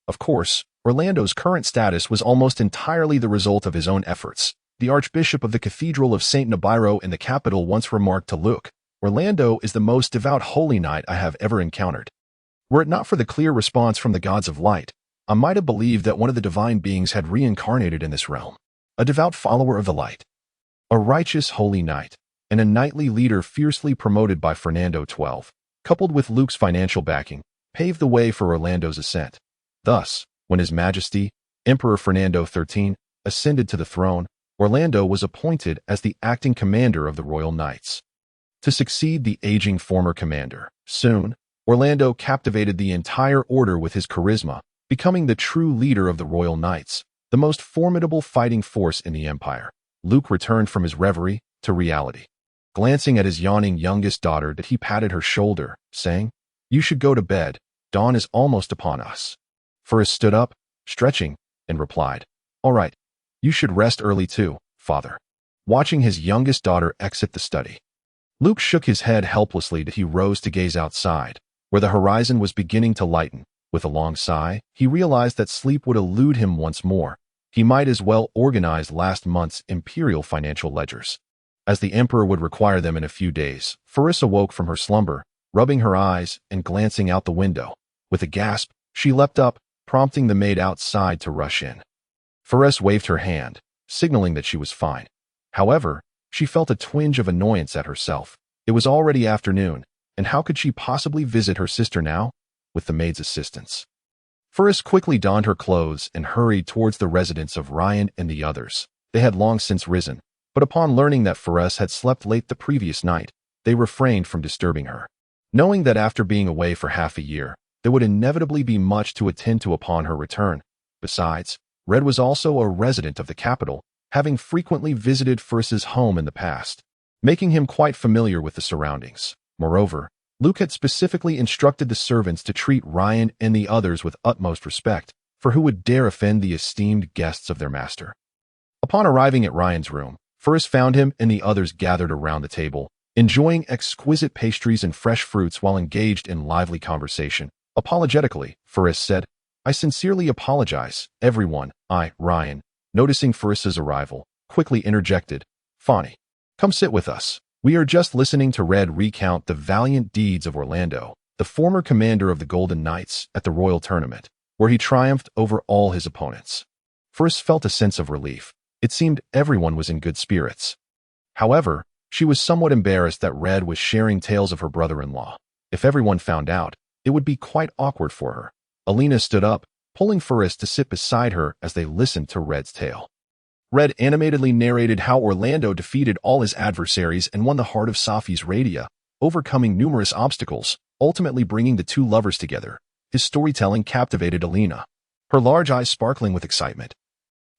Of course, Orlando's current status was almost entirely the result of his own efforts. The Archbishop of the Cathedral of St. Nibiru in the capital once remarked to Luke, "Orlando is the most devout holy knight I have ever encountered. Were it not for the clear response from the gods of light, I might have believed that one of the divine beings had reincarnated in this realm. A devout follower of the light, a righteous holy knight, and a knightly leader fiercely promoted by Fernando XII, coupled with Luke's financial backing, paved the way for Orlando's ascent. Thus, when His Majesty, Emperor Fernando XIII, ascended to the throne, Orlando was appointed as the acting commander of the Royal Knights, to succeed the aging former commander. Soon, Orlando captivated the entire order with his charisma, becoming the true leader of the Royal Knights, the most formidable fighting force in the Empire. Luke returned from his reverie to reality. Glancing at his yawning youngest daughter, he patted her shoulder, saying, "You should go to bed. Dawn is almost upon us." Pharis stood up, stretching, and replied, "All right. You should rest early too, father." Watching his youngest daughter exit the study, Luke shook his head helplessly. He rose to gaze outside, where the horizon was beginning to lighten. With a long sigh, he realized that sleep would elude him once more, He might as well organize last month's imperial financial ledgers, as the emperor would require them in a few days. Faris awoke from her slumber, rubbing her eyes and glancing out the window. With a gasp, she leapt up, prompting the maid outside to rush in. Faris waved her hand, signaling that she was fine. However, she felt a twinge of annoyance at herself. It was already afternoon, and how could she possibly visit her sister now? With the maid's assistance. Faris quickly donned her clothes and hurried towards the residence of Ryan and the others. They had long since risen, but upon learning that Faris had slept late the previous night, they refrained from disturbing her. Knowing that after being away for half a year, there would inevitably be much to attend to upon her return. Besides, Red was also a resident of the capital, having frequently visited Faris's home in the past, making him quite familiar with the surroundings. Moreover, Luke had specifically instructed the servants to treat Ryan and the others with utmost respect, for who would dare offend the esteemed guests of their master? Upon arriving at Ryan's room, Faris found him and the others gathered around the table, enjoying exquisite pastries and fresh fruits while engaged in lively conversation. Apologetically, Faris said, "I sincerely apologize, everyone." Ryan, noticing Faris's arrival, quickly interjected, "Fani, come sit with us. We are just listening to Red recount the valiant deeds of Orlando, the former commander of the Golden Knights, at the Royal Tournament, where he triumphed over all his opponents." Faris felt a sense of relief. It seemed everyone was in good spirits. However, she was somewhat embarrassed that Red was sharing tales of her brother-in-law. If everyone found out, it would be quite awkward for her. Alina stood up, pulling Faris to sit beside her as they listened to Red's tale. Red animatedly narrated how Orlando defeated all his adversaries and won the heart of Safi's Radia, overcoming numerous obstacles, ultimately bringing the two lovers together. His storytelling captivated Alina, her large eyes sparkling with excitement.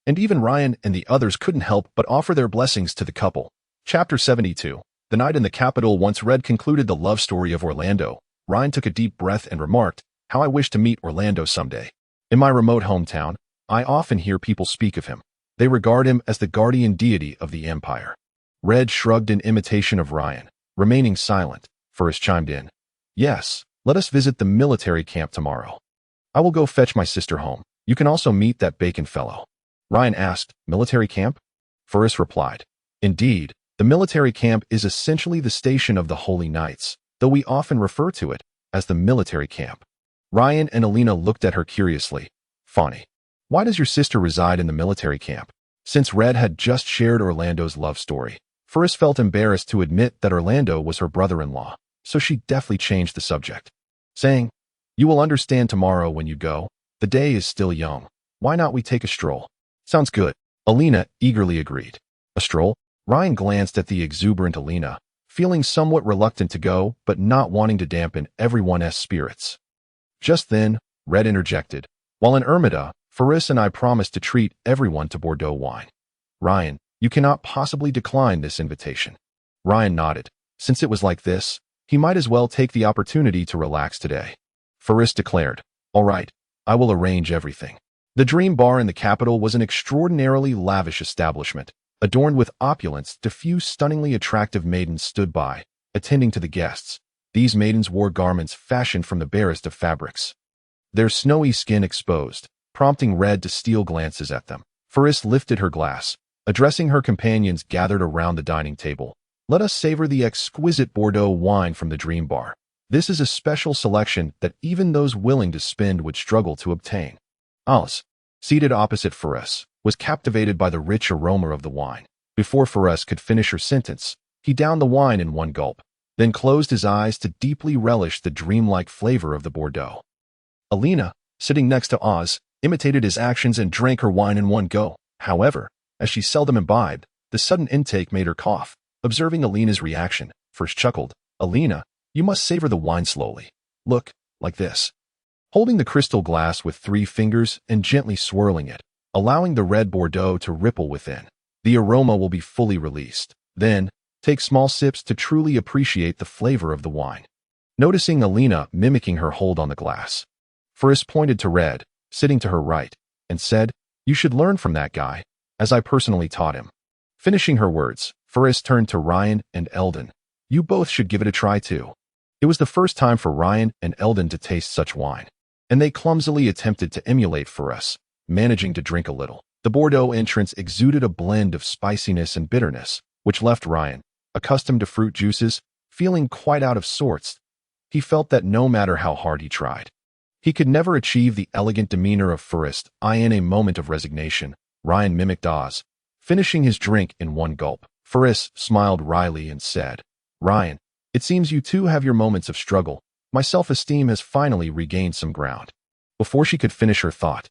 And even Ryan and the others couldn't help but offer their blessings to the couple. Chapter 72. The night in the capital. Once Red concluded the love story of Orlando, Ryan took a deep breath and remarked, "How I wish to meet Orlando someday. In my remote hometown, I often hear people speak of him. They regard him as the guardian deity of the empire." Red shrugged in imitation of Ryan. Remaining silent, Faris chimed in, "Yes, let us visit the military camp tomorrow. I will go fetch my sister home. You can also meet that Bacon fellow." Ryan asked, "Military camp?" Faris replied, "Indeed, the military camp is essentially the station of the Holy Knights, though we often refer to it as the military camp." Ryan and Alina looked at her curiously. "Fani, why does your sister reside in the military camp?" Since Red had just shared Orlando's love story, Faris felt embarrassed to admit that Orlando was her brother-in-law, so she deftly changed the subject, saying, "You will understand tomorrow when you go. The day is still young. Why not we take a stroll?" "Sounds good." Alina eagerly agreed. "A stroll?" Ryan glanced at the exuberant Alina, feeling somewhat reluctant to go, but not wanting to dampen everyone's spirits. Just then, Red interjected, "While in Ermida, Faris and I promised to treat everyone to Bordeaux wine. Ryan, you cannot possibly decline this invitation." Ryan nodded. Since it was like this, he might as well take the opportunity to relax today. Faris declared, "All right, I will arrange everything." The Dream Bar in the capital was an extraordinarily lavish establishment, adorned with opulence. A few stunningly attractive maidens stood by, attending to the guests. These maidens wore garments fashioned from the barest of fabrics, their snowy skin exposed, prompting Red to steal glances at them. Faris lifted her glass, addressing her companions gathered around the dining table. "Let us savor the exquisite Bordeaux wine from the Dream Bar. This is a special selection that even those willing to spend would struggle to obtain." Alice, seated opposite Faris, was captivated by the rich aroma of the wine. Before Faris could finish her sentence, he downed the wine in one gulp, then closed his eyes to deeply relish the dreamlike flavor of the Bordeaux. Alina, sitting next to Oz, imitated his actions and drank her wine in one go. However, as she seldom imbibed, the sudden intake made her cough. Observing Alina's reaction, Faris chuckled, "Alina, you must savor the wine slowly. Look, like this." Holding the crystal glass with 3 fingers and gently swirling it, allowing the red Bordeaux to ripple within, the aroma will be fully released. Then, take small sips to truly appreciate the flavor of the wine. Noticing Alina mimicking her hold on the glass, Faris pointed to Red, sitting to her right, and said, "You should learn from that guy, as I personally taught him." Finishing her words, Faris turned to Ryan and Eldon. "You both should give it a try too." It was the first time for Ryan and Eldon to taste such wine, and they clumsily attempted to emulate Faris, managing to drink a little. The Bordeaux entrance exuded a blend of spiciness and bitterness, which left Ryan, accustomed to fruit juices, feeling quite out of sorts. He felt that no matter how hard he tried, he could never achieve the elegant demeanor of Forrest. In a moment of resignation, Ryan mimicked Oz, finishing his drink in one gulp. Forrest smiled wryly and said, "Ryan, it seems you two have your moments of struggle. My self-esteem has finally regained some ground." Before she could finish her thought,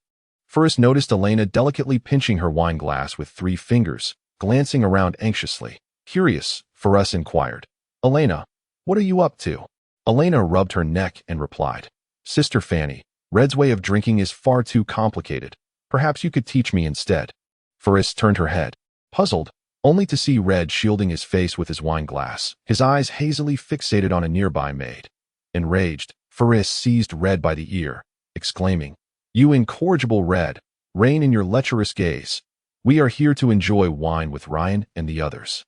Forrest noticed Elena delicately pinching her wine glass with 3 fingers, glancing around anxiously. Curious, Forrest inquired, "Elena, what are you up to?" Elena rubbed her neck and replied, "Sister Fanny, Red's way of drinking is far too complicated. Perhaps you could teach me instead." Forrest turned her head, puzzled, only to see Red shielding his face with his wine glass, his eyes hazily fixated on a nearby maid. Enraged, Forrest seized Red by the ear, exclaiming, "You incorrigible Red, rein in your lecherous gaze. We are here to enjoy wine with Ryan and the others.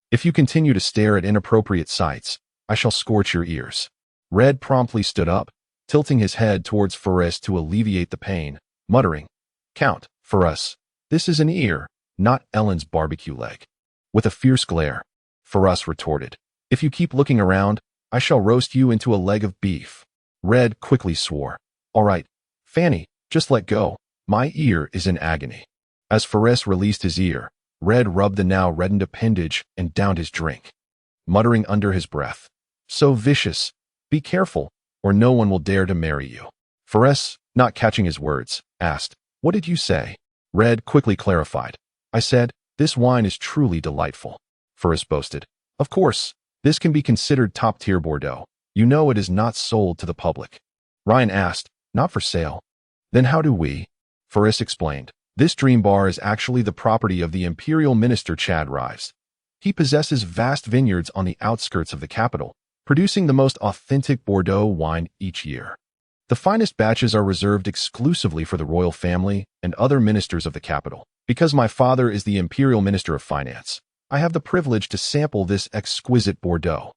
If you continue to stare at inappropriate sights, I shall scorch your ears." Red promptly stood up, tilting his head towards Forrest to alleviate the pain, muttering, "Count, Forrest, this is an ear, not Ellen's barbecue leg." With a fierce glare, Forrest retorted, "If you keep looking around, I shall roast you into a leg of beef." Red quickly swore, "All right, Fanny, just let go. My ear is in agony." As Forrest released his ear, Red rubbed the now reddened appendage and downed his drink, muttering under his breath, "So vicious. Be careful, or no one will dare to marry you." Forrest, not catching his words, asked, "What did you say?" Red quickly clarified, "I said, this wine is truly delightful." Forrest boasted, "Of course, this can be considered top-tier Bordeaux. You know it is not sold to the public." Ryan asked, "Not for sale? Then how do we?" Forrest explained, "This dream bar is actually the property of the Imperial Minister Chad Rives. He possesses vast vineyards on the outskirts of the capital, producing the most authentic Bordeaux wine each year. The finest batches are reserved exclusively for the royal family and other ministers of the capital. Because my father is the Imperial Minister of Finance, I have the privilege to sample this exquisite Bordeaux.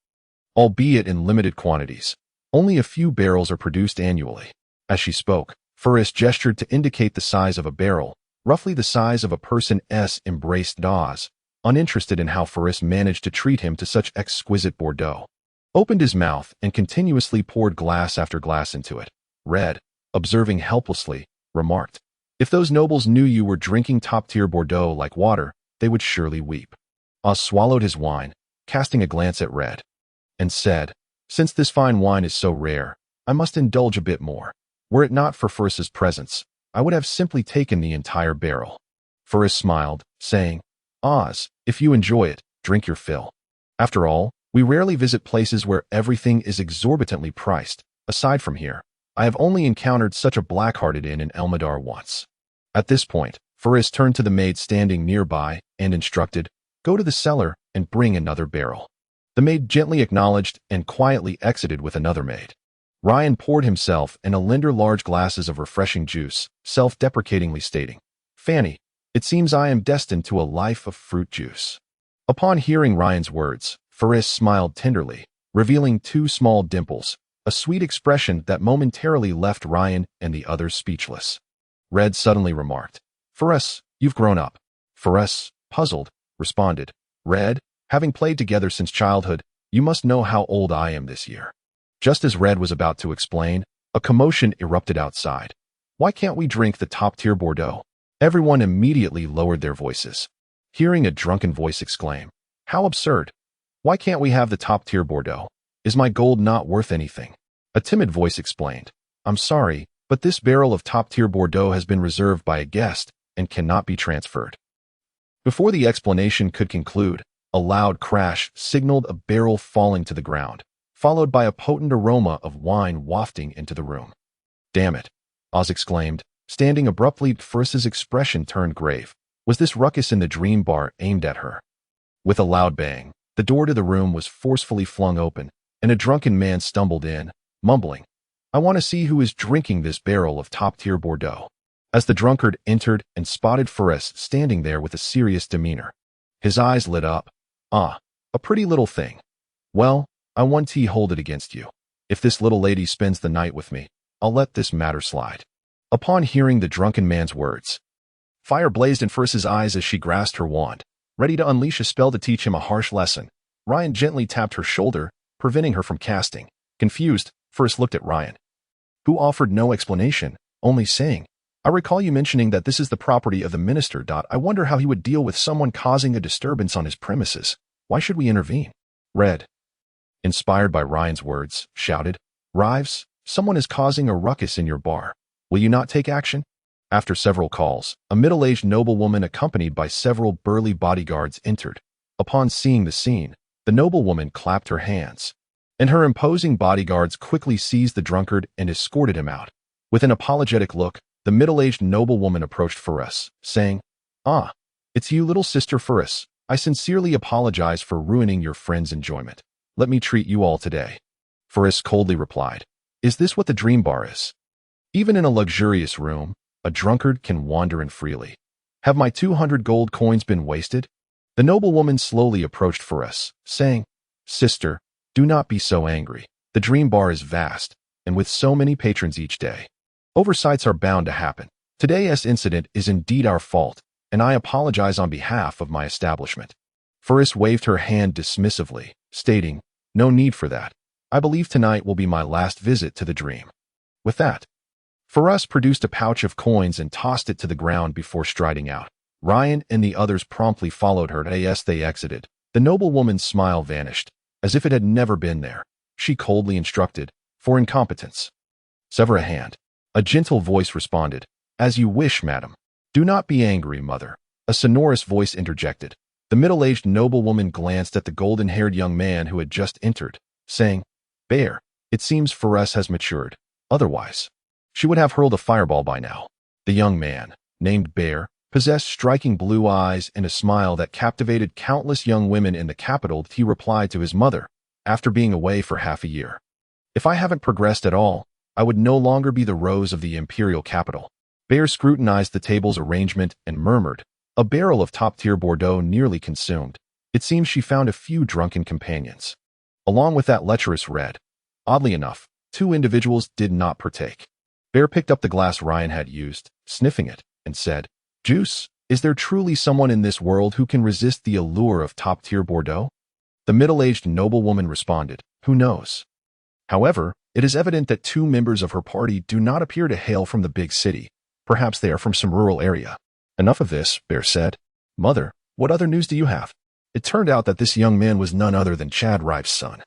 Albeit in limited quantities, only a few barrels are produced annually." As she spoke, Forrest gestured to indicate the size of a barrel, roughly the size of a person's embraced Oz, uninterested in how Forrest managed to treat him to such exquisite Bordeaux. Opened his mouth and continuously poured glass after glass into it. Red, observing helplessly, remarked, "If those nobles knew you were drinking top-tier Bordeaux like water, they would surely weep." Oz swallowed his wine, casting a glance at Red, and said, "Since this fine wine is so rare, I must indulge a bit more. Were it not for Forrest's presence, I would have simply taken the entire barrel." Forrest smiled, saying, "Oz, if you enjoy it, drink your fill. After all, we rarely visit places where everything is exorbitantly priced. Aside from here, I have only encountered such a black-hearted inn in Elmadar once." At this point, Forrest turned to the maid standing nearby and instructed, "Go to the cellar and bring another barrel." The maid gently acknowledged and quietly exited with another maid. Ryan poured himself and Elinder large glasses of refreshing juice, self-deprecatingly stating, "Fanny, it seems I am destined to a life of fruit juice." Upon hearing Ryan's words, Forrest smiled tenderly, revealing 2 small dimples, a sweet expression that momentarily left Ryan and the others speechless. Red suddenly remarked, "Forrest, you've grown up." Forrest, puzzled, responded, "Red, having played together since childhood, you must know how old I am this year." Just as Red was about to explain, a commotion erupted outside. "Why can't we drink the top-tier Bordeaux?" Everyone immediately lowered their voices. Hearing a drunken voice exclaim, "How absurd! Why can't we have the top-tier Bordeaux? Is my gold not worth anything?" A timid voice explained, "I'm sorry, but this barrel of top-tier Bordeaux has been reserved by a guest and cannot be transferred." Before the explanation could conclude, a loud crash signaled a barrel falling to the ground, followed by a potent aroma of wine wafting into the room. "Damn it," Oz exclaimed, standing abruptly. Forrest's expression turned grave. Was this ruckus in the dream bar aimed at her? With a loud bang, the door to the room was forcefully flung open, and a drunken man stumbled in, mumbling, "I want to see who is drinking this barrel of top-tier Bordeaux." As the drunkard entered and spotted Forrest standing there with a serious demeanor, his eyes lit up. "Ah, a pretty little thing. Well, I want to hold it against you. If this little lady spends the night with me, I'll let this matter slide." Upon hearing the drunken man's words, Fire blazed in First's eyes as she grasped her wand, ready to unleash a spell to teach him a harsh lesson. Ryan gently tapped her shoulder, preventing her from casting. Confused, First looked at Ryan, who offered no explanation, only saying, I recall you mentioning that this is the property of the minister. I wonder how he would deal with someone causing a disturbance on his premises. Why should we intervene? Red, inspired by Ryan's words, shouted, Rives, someone is causing a ruckus in your bar. Will you not take action? After several calls, a middle-aged noblewoman accompanied by several burly bodyguards entered. Upon seeing the scene, the noblewoman clapped her hands, and her imposing bodyguards quickly seized the drunkard and escorted him out. With an apologetic look, the middle-aged noblewoman approached Ferris, saying, Ah, it's you, little sister Ferris. I sincerely apologize for ruining your friend's enjoyment. Let me treat you all today. Ferris coldly replied, Is this what the dream bar is? Even in a luxurious room, a drunkard can wander in freely. Have my 200 gold coins been wasted? The noblewoman slowly approached Ferris, saying, Sister, do not be so angry. The dream bar is vast, and with so many patrons each day, oversights are bound to happen. Today's incident is indeed our fault, and I apologize on behalf of my establishment. Ferris waved her hand dismissively, stating, No need for that. I believe tonight will be my last visit to the dream. With that, Ferris produced a pouch of coins and tossed it to the ground before striding out. Ryan and the others promptly followed her as they exited. The noblewoman's smile vanished, as if it had never been there. She coldly instructed, For incompetence, sever a hand. A gentle voice responded, As you wish, madam. Do not be angry, mother. A sonorous voice interjected. The middle-aged noblewoman glanced at the golden-haired young man who had just entered, saying, Bear, it seems Ferris has matured. Otherwise, she would have hurled a fireball by now. The young man, named Bear, possessed striking blue eyes and a smile that captivated countless young women in the capital. He replied to his mother, after being away for half a year, If I haven't progressed at all, I would no longer be the rose of the imperial capital. Bear scrutinized the table's arrangement and murmured, A barrel of top-tier Bordeaux nearly consumed. It seems she found a few drunken companions, along with that lecherous Red. Oddly enough, 2 individuals did not partake. Bear picked up the glass Ryan had used, sniffing it, and said, Juice, is there truly someone in this world who can resist the allure of top-tier Bordeaux? The middle-aged noblewoman responded, Who knows? However, it is evident that 2 members of her party do not appear to hail from the big city. Perhaps they are from some rural area. Enough of this, Bear said. Mother, what other news do you have? It turned out that this young man was none other than Chad Rives' son.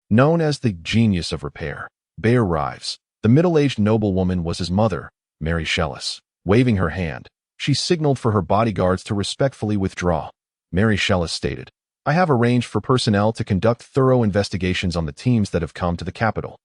Known as the genius of repair, Bear Rives, the middle-aged noblewoman was his mother, Mary Shellis. Waving her hand, she signaled for her bodyguards to respectfully withdraw. Mary Shellis stated, I have arranged for personnel to conduct thorough investigations on the teams that have come to the capital,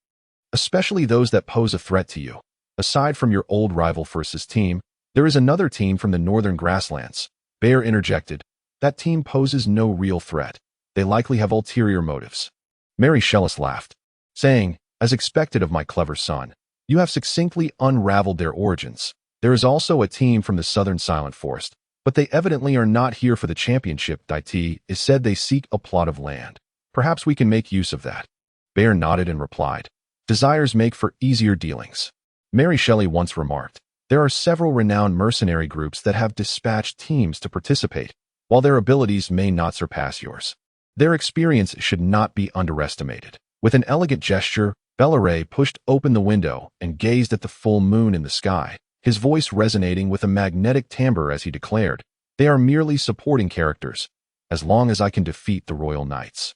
especially those that pose a threat to you. Aside from your old rival First's team, there is another team from the northern grasslands. Bear interjected, That team poses no real threat. They likely have ulterior motives. Mary Shellis laughed, saying, As expected of my clever son, you have succinctly unraveled their origins. There is also a team from the southern Silent Forest, but they evidently are not here for the championship. It is said they seek a plot of land. Perhaps we can make use of that. Bear nodded and replied, Desires make for easier dealings. Mary Shelley once remarked, There are several renowned mercenary groups that have dispatched teams to participate. While their abilities may not surpass yours, their experience should not be underestimated. With an elegant gesture, Bellaray pushed open the window and gazed at the full moon in the sky, his voice resonating with a magnetic timbre as he declared, They are merely supporting characters, as long as I can defeat the Royal Knights.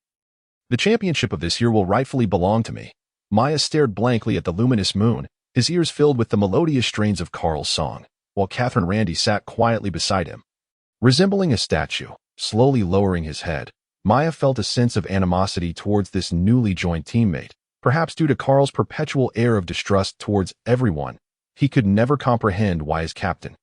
The championship of this year will rightfully belong to me. Maya stared blankly at the luminous moon, his ears filled with the melodious strains of Carl's song, while Catherine Randy sat quietly beside him. Resembling a statue, slowly lowering his head, Maya felt a sense of animosity towards this newly joined teammate, perhaps due to Carl's perpetual air of distrust towards everyone. He could never comprehend why his captain,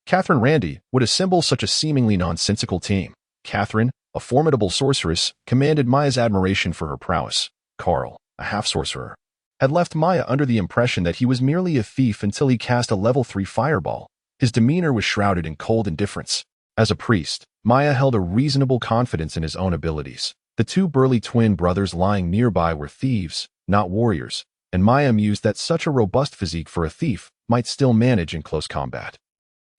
Catherine Randy, would assemble such a seemingly nonsensical team. Catherine, a formidable sorceress, commanded Maya's admiration for her prowess. Carl, a half-sorcerer, had left Maya under the impression that he was merely a thief until he cast a level 3 fireball. His demeanor was shrouded in cold indifference. As a priest, Maya held a reasonable confidence in his own abilities. The 2 burly twin brothers lying nearby were thieves, not warriors, and Maya mused that such a robust physique for a thief might still manage in close combat.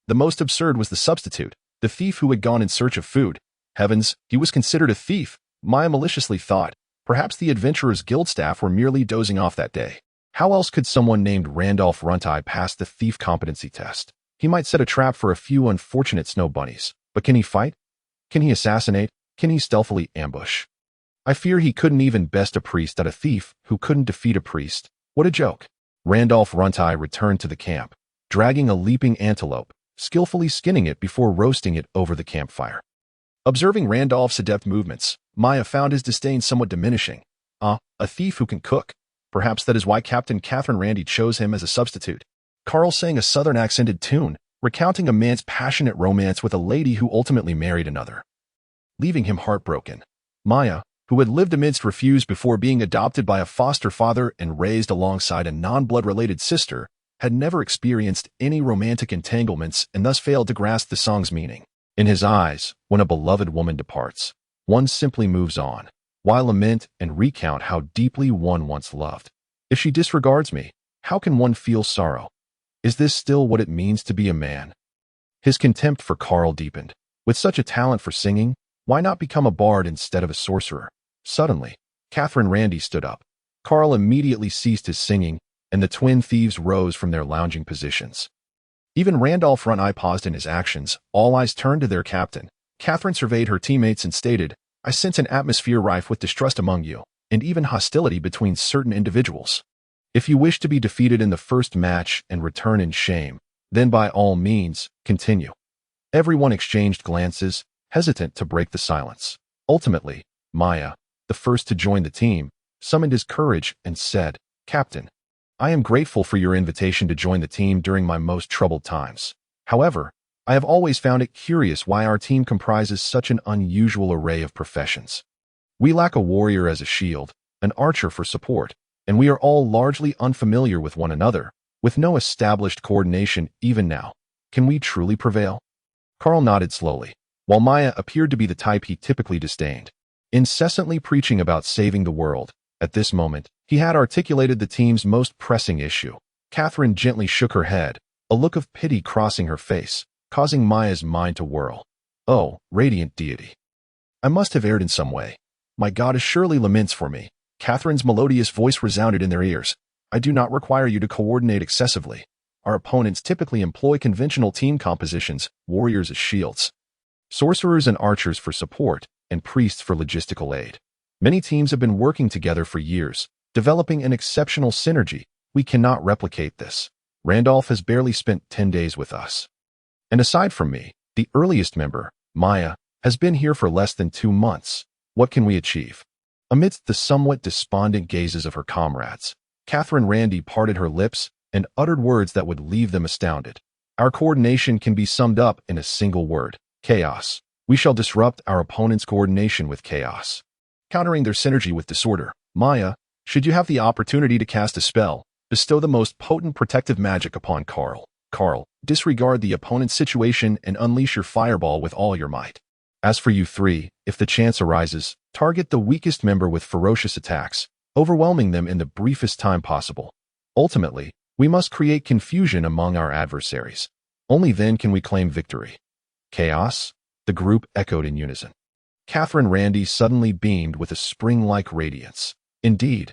The most absurd was the substitute, the thief who had gone in search of food. Heavens, he was considered a thief, Maya maliciously thought. Perhaps the Adventurers Guild staff were merely dozing off that day. How else could someone named Randolph Runteye pass the thief competency test? He might set a trap for a few unfortunate snow bunnies, but can he fight? Can he assassinate? Can he stealthily ambush? I fear he couldn't even best a priest at a thief who couldn't defeat a priest. What a joke. Randolph Runteye returned to the camp, dragging a leaping antelope, skillfully skinning it before roasting it over the campfire. Observing Randolph's adept movements, Maya found his disdain somewhat diminishing. A thief who can cook. Perhaps that is why Captain Catherine Randy chose him as a substitute. Carl sang a southern accented tune, recounting a man's passionate romance with a lady who ultimately married another, leaving him heartbroken. Maya, who had lived amidst refuse before being adopted by a foster father and raised alongside a non-blood related sister, had never experienced any romantic entanglements and thus failed to grasp the song's meaning. In his eyes, when a beloved woman departs, one simply moves on, while lament and recount how deeply one once loved. If she disregards me, how can one feel sorrow? Is this still what it means to be a man? His contempt for Carl deepened. With such a talent for singing, why not become a bard instead of a sorcerer? Suddenly, Catherine Randy stood up. Carl immediately ceased his singing, and the twin thieves rose from their lounging positions. Even Randolph Runteye paused in his actions. All eyes turned to their captain. Catherine surveyed her teammates and stated, "I sense an atmosphere rife with distrust among you, and even hostility between certain individuals. If you wish to be defeated in the first match and return in shame, then by all means, continue." Everyone exchanged glances, hesitant to break the silence. Ultimately, Maya, the first to join the team, summoned his courage and said, "Captain, I am grateful for your invitation to join the team during my most troubled times. However, I have always found it curious why our team comprises such an unusual array of professions. We lack a warrior as a shield, an archer for support, and we are all largely unfamiliar with one another, with no established coordination even now. Can we truly prevail?" Carl nodded slowly, while Maya appeared to be the type he typically disdained, incessantly preaching about saving the world. At this moment, he had articulated the team's most pressing issue. Catherine gently shook her head, a look of pity crossing her face, causing Maya's mind to whirl. "Oh, radiant deity. I must have erred in some way. My goddess surely laments for me." Catherine's melodious voice resounded in their ears. "I do not require you to coordinate excessively. Our opponents typically employ conventional team compositions, warriors as shields, sorcerers and archers for support, and priests for logistical aid. Many teams have been working together for years, developing an exceptional synergy. We cannot replicate this. Randolph has barely spent 10 days with us. And aside from me, the earliest member, Maya, has been here for less than 2 months. What can we achieve?" Amidst the somewhat despondent gazes of her comrades, Catherine Randy parted her lips and uttered words that would leave them astounded. "Our coordination can be summed up in a single word: chaos. We shall disrupt our opponent's coordination with chaos, countering their synergy with disorder. Maya, should you have the opportunity to cast a spell, bestow the most potent protective magic upon Carl. Carl, disregard the opponent's situation and unleash your fireball with all your might. As for you three, if the chance arises, target the weakest member with ferocious attacks, overwhelming them in the briefest time possible. Ultimately, we must create confusion among our adversaries. Only then can we claim victory." "Chaos?" the group echoed in unison. Catherine Randy suddenly beamed with a spring-like radiance. "Indeed,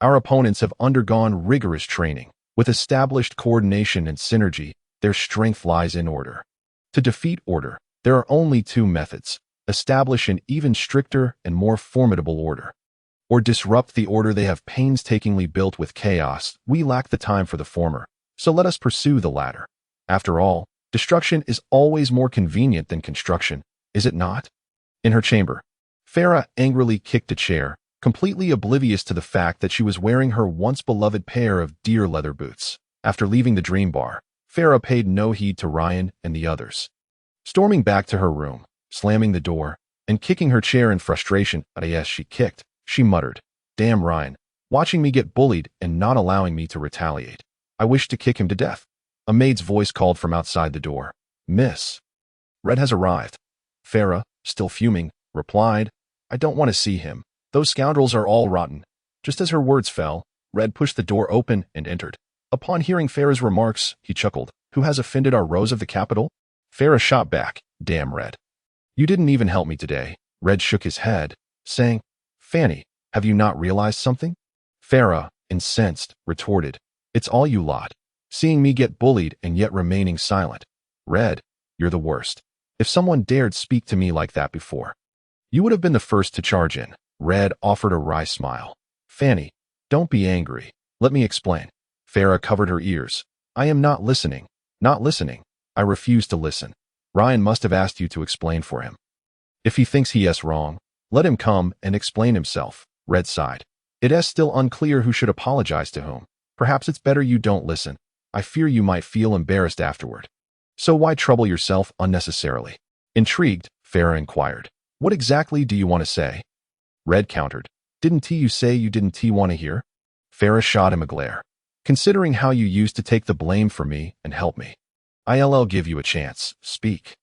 our opponents have undergone rigorous training. With established coordination and synergy, their strength lies in order. To defeat order, there are only 2 methods: establish an even stricter and more formidable order, or disrupt the order they have painstakingly built with chaos. We lack the time for the former, so let us pursue the latter. After all, destruction is always more convenient than construction, is it not?" In her chamber, Farah angrily kicked a chair, completely oblivious to the fact that she was wearing her once-beloved pair of deer leather boots. After leaving the dream bar, Farah paid no heed to Ryan and the others. Storming back to her room, slamming the door, and kicking her chair in frustration, yes, she kicked, she muttered, "Damn Ryan, watching me get bullied and not allowing me to retaliate. I wish to kick him to death." A maid's voice called from outside the door. "Miss, Red has arrived." Farah, still fuming, replied, "I don't want to see him. Those scoundrels are all rotten." Just as her words fell, Red pushed the door open and entered. Upon hearing Farah's remarks, he chuckled. who has offended our rose of the capital? Farah shot back, damn Red. You didn't even help me today. Red shook his head, saying, Fanny, have you not realized something? Farah, incensed, retorted, it's all you lot. Seeing me get bullied and yet remaining silent. Red, you're the worst. If someone dared speak to me like that before, you would have been the first to charge in. Red offered a wry smile. Fanny, don't be angry. Let me explain. Farah covered her ears. I am not listening. Not listening. I refuse to listen. Ryan must have asked you to explain for him. If he thinks he is wrong, let him come and explain himself. Red sighed. It is still unclear who should apologize to whom. Perhaps it's better you don't listen. I fear you might feel embarrassed afterward. So why trouble yourself unnecessarily? Intrigued, Farah inquired. What exactly do you want to say? Red countered. Didn't you say you didn't want to hear? Farah shot him a glare. Considering how you used to take the blame for me and help me, I'll give you a chance. Speak.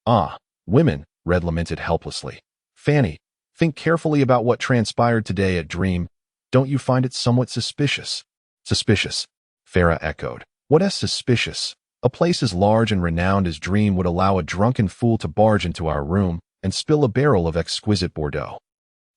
Ah, women, Red lamented helplessly. Fanny, think carefully about what transpired today at Dream. Don't you find it somewhat suspicious? Suspicious, Farah echoed. What is suspicious? A place as large and renowned as Dream would allow a drunken fool to barge into our room and spill a barrel of exquisite Bordeaux.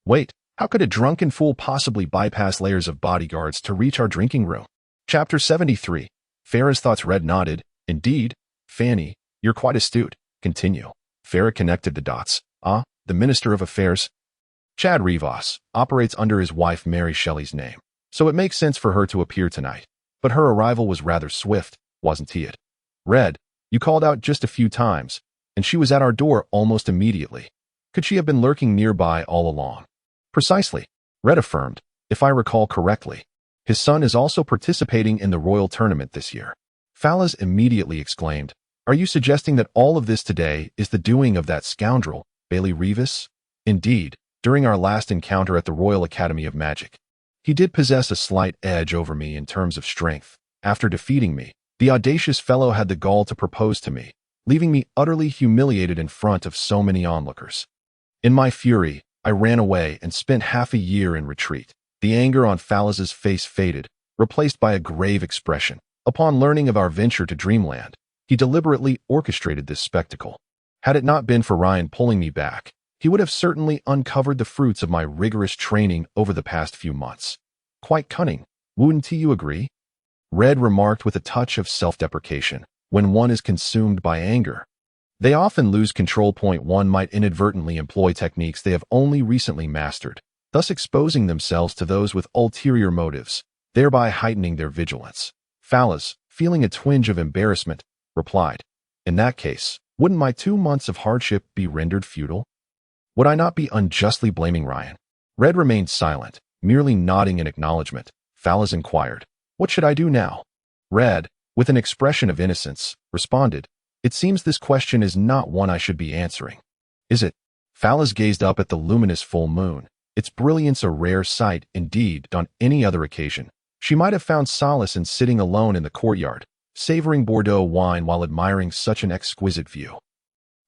Wait, how could a drunken fool possibly bypass layers of bodyguards to reach our drinking room? Chapter 73. Farah's thoughts. Red nodded. Indeed, Fanny, you're quite astute. Continue. Farah connected the dots. Ah, the Minister of Affairs. Chad Rivas operates under his wife Mary Shelley's name, so it makes sense for her to appear tonight. But her arrival was rather swift, wasn't it? Red, you called out just a few times, and she was at our door almost immediately. Could she have been lurking nearby all along? Precisely, Red affirmed, if I recall correctly. His son is also participating in the royal tournament this year. Fallas immediately exclaimed, Are you suggesting that all of this today is the doing of that scoundrel, Bailey Rivas? Indeed, during our last encounter at the Royal Academy of Magic, he did possess a slight edge over me in terms of strength. After defeating me, the audacious fellow had the gall to propose to me, leaving me utterly humiliated in front of so many onlookers. In my fury, I ran away and spent half a year in retreat. The anger on Fallas's face faded, replaced by a grave expression. Upon learning of our venture to Dreamland, he deliberately orchestrated this spectacle. Had it not been for Ryan pulling me back, he would have certainly uncovered the fruits of my rigorous training over the past few months. Quite cunning, wouldn't you agree? Red remarked with a touch of self-deprecation. When one is consumed by anger, they often lose control. One might inadvertently employ techniques they have only recently mastered, thus exposing themselves to those with ulterior motives, thereby heightening their vigilance. Fallas, feeling a twinge of embarrassment, replied, In that case, wouldn't my 2 months of hardship be rendered futile? Would I not be unjustly blaming Ryan? Red remained silent, merely nodding in acknowledgement. Fallas inquired, What should I do now? Red, with an expression of innocence, responded, It seems this question is not one I should be answering. Is it? Fallas gazed up at the luminous full moon, its brilliance a rare sight indeed. On any other occasion, she might have found solace in sitting alone in the courtyard, savoring Bordeaux wine while admiring such an exquisite view.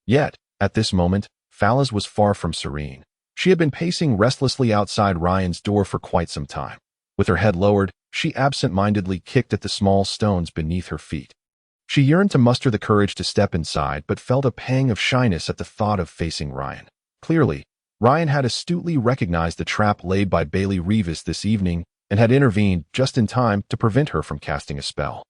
Yet, at this moment, Fallas was far from serene. She had been pacing restlessly outside Ryan's door for quite some time. With her head lowered, she absent-mindedly kicked at the small stones beneath her feet. She yearned to muster the courage to step inside, but felt a pang of shyness at the thought of facing Ryan. Clearly, Ryan had astutely recognized the trap laid by Bailey Rivas this evening and had intervened just in time to prevent her from casting a spell.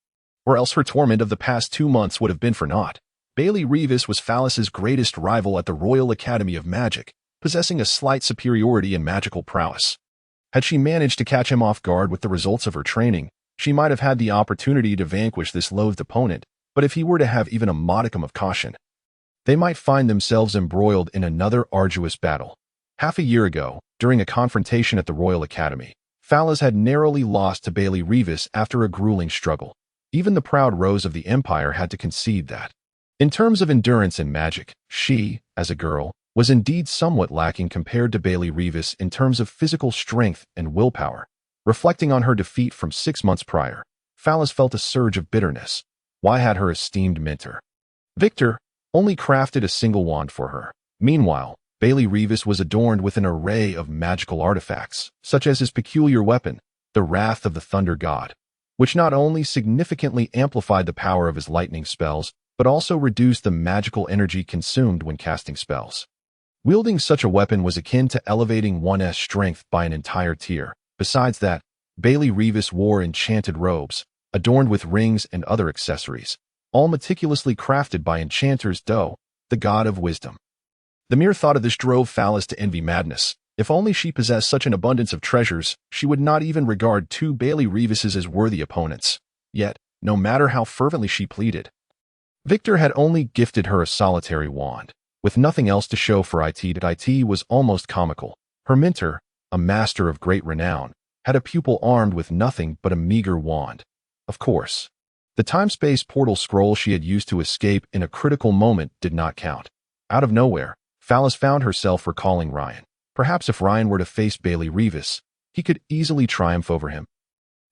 Or else her torment of the past 2 months would have been for naught. Bailey Rivas was Fallas's greatest rival at the Royal Academy of Magic, possessing a slight superiority in magical prowess. Had she managed to catch him off guard with the results of her training, she might have had the opportunity to vanquish this loathed opponent, but if he were to have even a modicum of caution, they might find themselves embroiled in another arduous battle. Half a year ago, during a confrontation at the Royal Academy, Fallas had narrowly lost to Bailey Rivas after a grueling struggle. Even the proud Rose of the Empire had to concede that. In terms of endurance and magic, she, as a girl, was indeed somewhat lacking compared to Bailey Rivas in terms of physical strength and willpower. Reflecting on her defeat from 6 months prior, Fallas felt a surge of bitterness. Why had her esteemed mentor, Victor, only crafted a single wand for her? Meanwhile, Bailey Rivas was adorned with an array of magical artifacts, such as his peculiar weapon, the Wrath of the Thunder God. which not only significantly amplified the power of his lightning spells, but also reduced the magical energy consumed when casting spells. Wielding such a weapon was akin to elevating one's strength by an entire tier. Besides that, Bailey Revis wore enchanted robes, adorned with rings and other accessories, all meticulously crafted by enchanters Do, the god of wisdom. The mere thought of this drove Phallus to envy madness. If only she possessed such an abundance of treasures, she would not even regard two Bailey Revises as worthy opponents. Yet, no matter how fervently she pleaded, Victor had only gifted her a solitary wand, with nothing else to show for it. It was almost comical. Her mentor, a master of great renown, had a pupil armed with nothing but a meager wand. Of course, the time-space portal scroll she had used to escape in a critical moment did not count. Out of nowhere, Phallus found herself recalling Ryan. Perhaps if Ryan were to face Bailey Revis, he could easily triumph over him.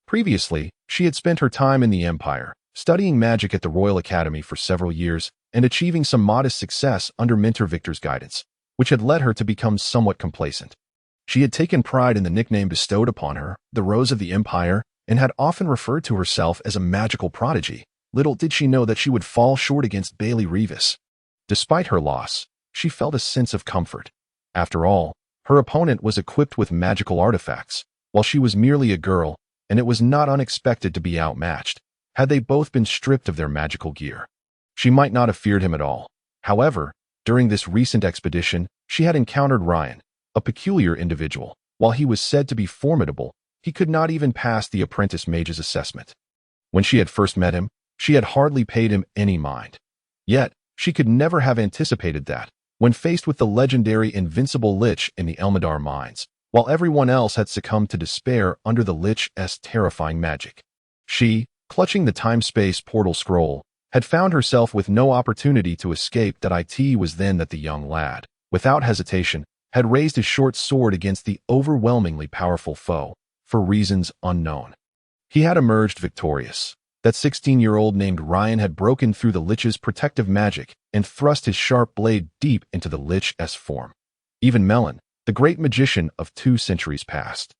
Previously, she had spent her time in the Empire, studying magic at the Royal Academy for several years and achieving some modest success under mentor Victor's guidance, which had led her to become somewhat complacent. She had taken pride in the nickname bestowed upon her, the Rose of the Empire, and had often referred to herself as a magical prodigy. Little did she know that she would fall short against Bailey Revis. Despite her loss, she felt a sense of comfort. After all, her opponent was equipped with magical artifacts, while she was merely a girl, and it was not unexpected to be outmatched. Had they both been stripped of their magical gear, she might not have feared him at all. However, during this recent expedition, she had encountered Ryan, a peculiar individual. While he was said to be formidable, he could not even pass the apprentice mage's assessment. When she had first met him, she had hardly paid him any mind. Yet, she could never have anticipated that, when faced with the legendary invincible Lich in the Elmadar mines, while everyone else had succumbed to despair under the Lich's terrifying magic, she, clutching the time-space portal scroll, had found herself with no opportunity to escape. It was then that the young lad, without hesitation, had raised his short sword against the overwhelmingly powerful foe, for reasons unknown. He had emerged victorious. That 16-year-old named Ryan had broken through the Lich's protective magic and thrust his sharp blade deep into the Lich's form. Even Melon, the great magician of 2 centuries past,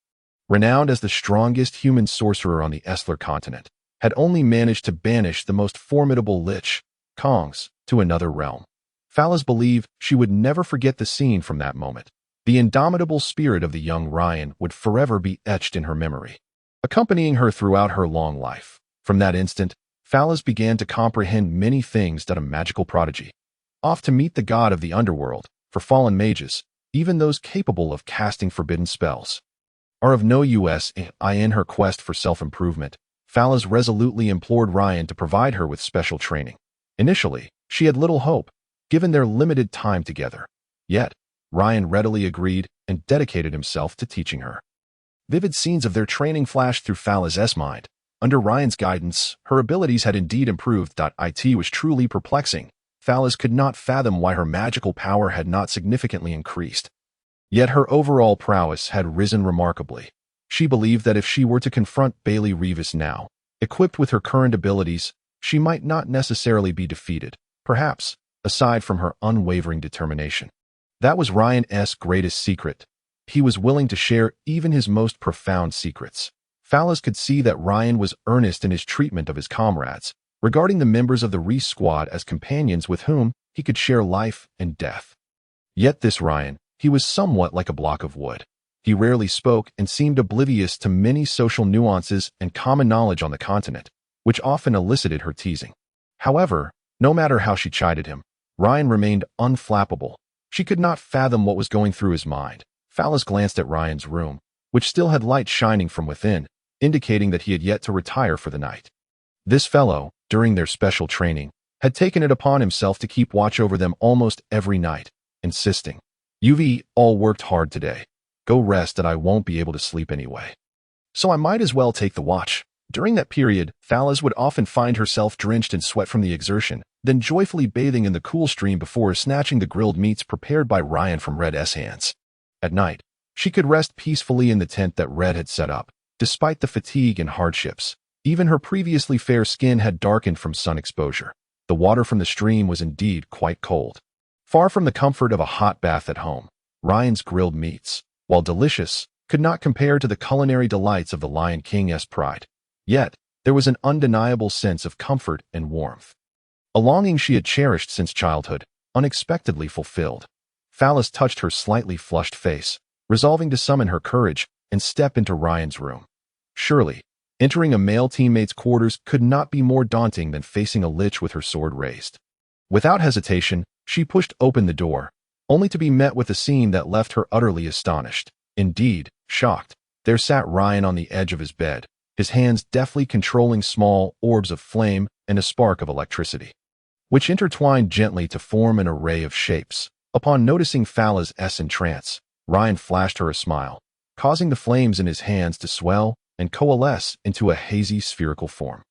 renowned as the strongest human sorcerer on the Esler continent, had only managed to banish the most formidable Lich, Kongs, to another realm. Phallus believed she would never forget the scene from that moment. The indomitable spirit of the young Ryan would forever be etched in her memory, accompanying her throughout her long life. From that instant, Phallus began to comprehend many things that a magical prodigy. Off to meet the god of the underworld, for fallen mages, even those capable of casting forbidden spells, are of no use. In her quest for self-improvement, Phallus resolutely implored Ryan to provide her with special training. Initially, she had little hope, given their limited time together. Yet, Ryan readily agreed and dedicated himself to teaching her. Vivid scenes of their training flashed through Phallus's mind. Under Ryan's guidance, her abilities had indeed improved. It was truly perplexing. Phallus could not fathom why her magical power had not significantly increased. Yet her overall prowess had risen remarkably. She believed that if she were to confront Bailey Revis now, equipped with her current abilities, she might not necessarily be defeated, perhaps, aside from her unwavering determination. That was Ryan's greatest secret. He was willing to share even his most profound secrets. Phallus could see that Ryan was earnest in his treatment of his comrades, regarding the members of the Reese squad as companions with whom he could share life and death. Yet this Ryan, he was somewhat like a block of wood. He rarely spoke and seemed oblivious to many social nuances and common knowledge on the continent, which often elicited her teasing. However, no matter how she chided him, Ryan remained unflappable. She could not fathom what was going through his mind. Phallus glanced at Ryan's room, which still had light shining from within, indicating that he had yet to retire for the night. This fellow, during their special training, had taken it upon himself to keep watch over them almost every night, insisting, "You've all worked hard today. Go rest, and I won't be able to sleep anyway, so I might as well take the watch." During that period, Phallus would often find herself drenched in sweat from the exertion, then joyfully bathing in the cool stream before snatching the grilled meats prepared by Ryan from Red's hands. At night, she could rest peacefully in the tent that Red had set up. Despite the fatigue and hardships, even her previously fair skin had darkened from sun exposure. The water from the stream was indeed quite cold. Far from the comfort of a hot bath at home, Ryan's grilled meats, while delicious, could not compare to the culinary delights of the Lion King's pride. Yet, there was an undeniable sense of comfort and warmth. A longing she had cherished since childhood, unexpectedly fulfilled. Phallus touched her slightly flushed face, resolving to summon her courage and step into Ryan's room. Surely, entering a male teammate's quarters could not be more daunting than facing a lich with her sword raised. Without hesitation, she pushed open the door, only to be met with a scene that left her utterly astonished. Indeed, shocked. There sat Ryan on the edge of his bed, his hands deftly controlling small orbs of flame and a spark of electricity, which intertwined gently to form an array of shapes. Upon noticing Phallus' entrance, Ryan flashed her a smile, causing the flames in his hands to swell and coalesce into a hazy spherical form.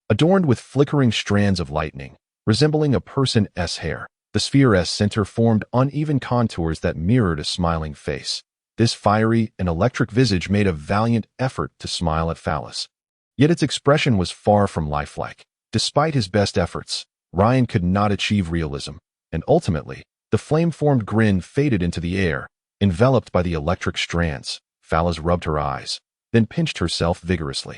Adorned with flickering strands of lightning, resembling a person's hair, the sphere's center formed uneven contours that mirrored a smiling face. This fiery and electric visage made a valiant effort to smile at Phallus. Yet its expression was far from lifelike. Despite his best efforts, Ryan could not achieve realism, and ultimately, the flame-formed grin faded into the air, enveloped by the electric strands. Phallus rubbed her eyes, then pinched herself vigorously.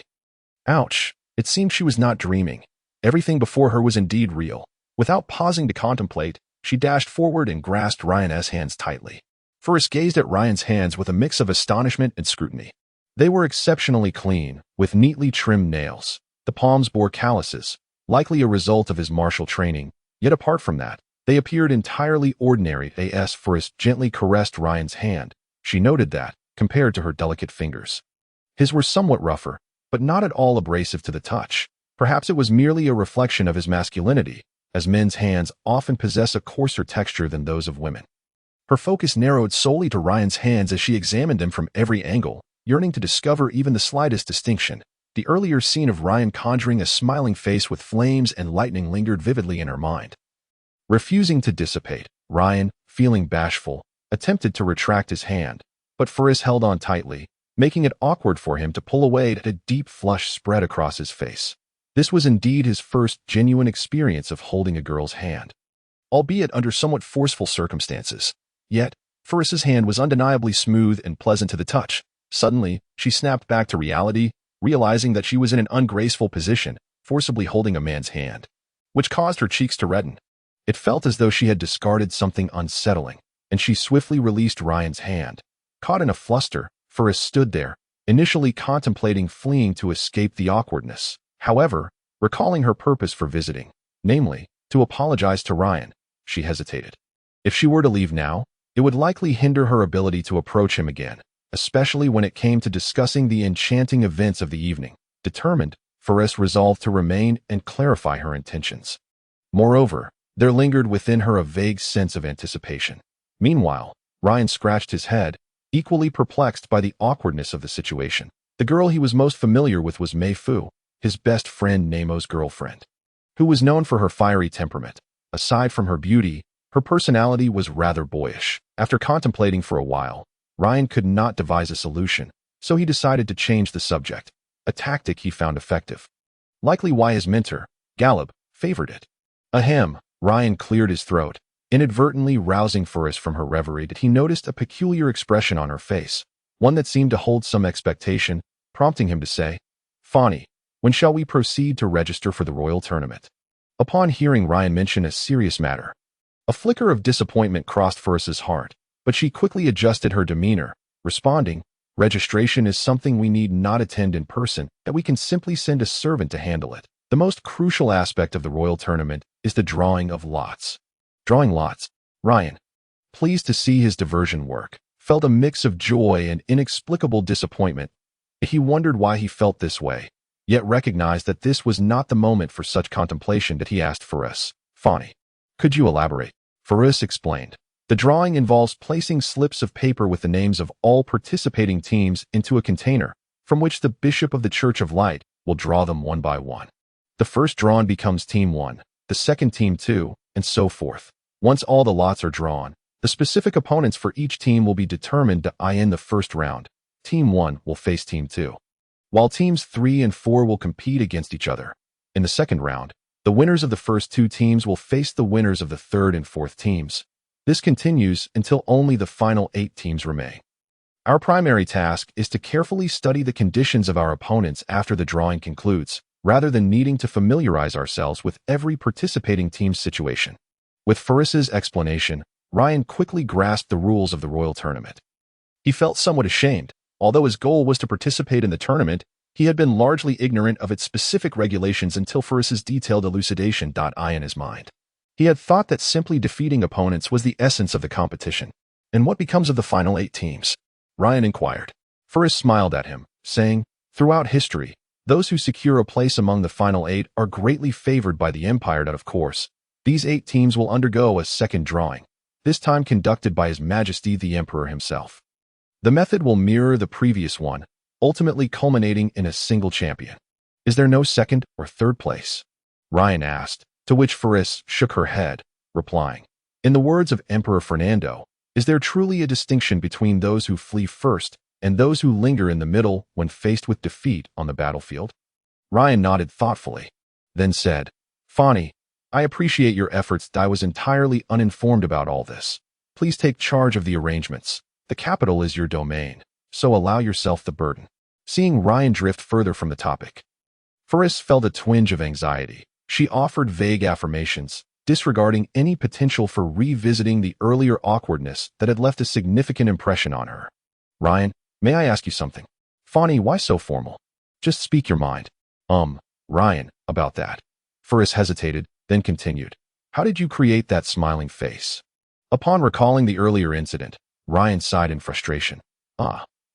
Ouch! It seemed she was not dreaming. Everything before her was indeed real. Without pausing to contemplate, she dashed forward and grasped Ryan's hands tightly. Ferris gazed at Ryan's hands with a mix of astonishment and scrutiny. They were exceptionally clean, with neatly trimmed nails. The palms bore calluses, likely a result of his martial training, yet apart from that, they appeared entirely ordinary. As Ferris gently caressed Ryan's hand, she noted that, compared to her delicate fingers, his were somewhat rougher, but not at all abrasive to the touch. Perhaps it was merely a reflection of his masculinity, as men's hands often possess a coarser texture than those of women. Her focus narrowed solely to Ryan's hands as she examined them from every angle, yearning to discover even the slightest distinction. The earlier scene of Ryan conjuring a smiling face with flames and lightning lingered vividly in her mind. Refusing to dissipate, Ryan, feeling bashful, attempted to retract his hand, but Ferris held on tightly, making it awkward for him to pull away at a deep flush spread across his face. This was indeed his first genuine experience of holding a girl's hand, albeit under somewhat forceful circumstances. Yet, Ferris's hand was undeniably smooth and pleasant to the touch. Suddenly, she snapped back to reality, realizing that she was in an ungraceful position, forcibly holding a man's hand, which caused her cheeks to redden. It felt as though she had discarded something unsettling, and she swiftly released Ryan's hand. Caught in a fluster, Ferris stood there, initially contemplating fleeing to escape the awkwardness. However, recalling her purpose for visiting, namely, to apologize to Ryan, she hesitated. If she were to leave now, it would likely hinder her ability to approach him again, especially when it came to discussing the enchanting events of the evening. Determined, Ferris resolved to remain and clarify her intentions. Moreover, there lingered within her a vague sense of anticipation. Meanwhile, Ryan scratched his head, equally perplexed by the awkwardness of the situation. The girl he was most familiar with was Mei Fu, his best friend Nemo's girlfriend, who was known for her fiery temperament. Aside from her beauty, her personality was rather boyish. After contemplating for a while, Ryan could not devise a solution, so he decided to change the subject, a tactic he found effective. Likely why his mentor, Galeb, favored it. Ahem, Ryan cleared his throat, inadvertently rousing Ferris from her reverie. He noticed a peculiar expression on her face, one that seemed to hold some expectation, prompting him to say, "Fani, when shall we proceed to register for the royal tournament?" Upon hearing Ryan mention a serious matter, a flicker of disappointment crossed Ferris's heart, but she quickly adjusted her demeanor, responding, "Registration is something we need not attend in person, that we can simply send a servant to handle it. The most crucial aspect of the royal tournament is the drawing of lots." Drawing lots. Ryan, pleased to see his diversion work, felt a mix of joy and inexplicable disappointment. He wondered why he felt this way, yet recognized that this was not the moment for such contemplation. That he asked Ferris, "Fani, could you elaborate?" Ferris explained. The drawing involves placing slips of paper with the names of all participating teams into a container, from which the Bishop of the Church of Light will draw them one by one. The first drawn becomes Team 1, the second Team 2, and so forth. Once all the lots are drawn, the specific opponents for each team will be determined. In the first round, Team 1 will face Team 2, while Teams 3 and 4 will compete against each other. In the second round, the winners of the first two teams will face the winners of the third and fourth teams. This continues until only the final 8 teams remain. Our primary task is to carefully study the conditions of our opponents after the drawing concludes. rather than needing to familiarize ourselves with every participating team's situation. With Faris's explanation, Ryan quickly grasped the rules of the royal tournament. He felt somewhat ashamed. Although his goal was to participate in the tournament, he had been largely ignorant of its specific regulations until Faris's detailed elucidation. In his mind, he had thought that simply defeating opponents was the essence of the competition. And what becomes of the final 8 teams? Ryan inquired. Faris smiled at him, saying, throughout history, those who secure a place among the final 8 are greatly favored by the Empire. Of course, these 8 teams will undergo a second drawing, this time conducted by His Majesty the Emperor himself. The method will mirror the previous one, ultimately culminating in a single champion. Is there no second or third place? Ryan asked, to which Faris shook her head, replying, in the words of Emperor Fernando, is there truly a distinction between those who flee first and those who linger in the middle when faced with defeat on the battlefield? Ryan nodded thoughtfully, then said, Fani, I appreciate your efforts. I was entirely uninformed about all this. Please take charge of the arrangements. The capital is your domain, so allow yourself the burden. Seeing Ryan drift further from the topic, Faris felt a twinge of anxiety. She offered vague affirmations, disregarding any potential for revisiting the earlier awkwardness that had left a significant impression on her. Ryan, may I ask you something? Fani, why so formal? Just speak your mind. Ryan, about that. Faris hesitated, then continued. How did you create that smiling face? Upon recalling the earlier incident, Ryan sighed in frustration.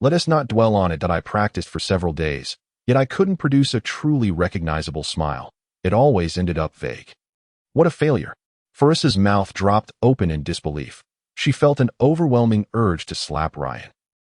Let us not dwell on it. That I practiced for several days, yet I couldn't produce a truly recognizable smile. It always ended up vague. What a failure. Faris's mouth dropped open in disbelief. She felt an overwhelming urge to slap Ryan.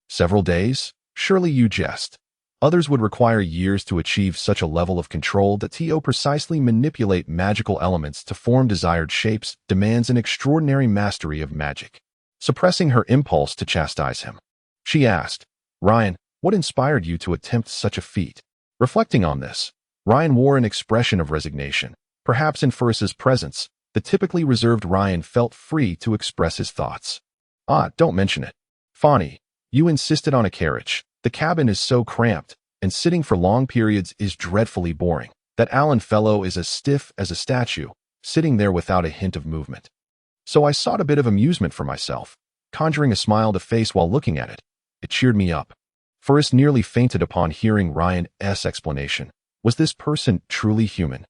Several days? Surely you jest. Others would require years to achieve such a level of control. That to precisely manipulate magical elements to form desired shapes demands an extraordinary mastery of magic. Suppressing her impulse to chastise him, she asked, Ryan, what inspired you to attempt such a feat? Reflecting on this, Ryan wore an expression of resignation. Perhaps in Faris's presence, the typically reserved Ryan felt free to express his thoughts. Don't mention it. Fani, you insisted on a carriage. The cabin is so cramped, and sitting for long periods is dreadfully boring. That Alan fellow is as stiff as a statue, sitting there without a hint of movement. So I sought a bit of amusement for myself, conjuring a smile to face while looking at it. It cheered me up. Faris nearly fainted upon hearing Ryan's explanation. Was this person truly human?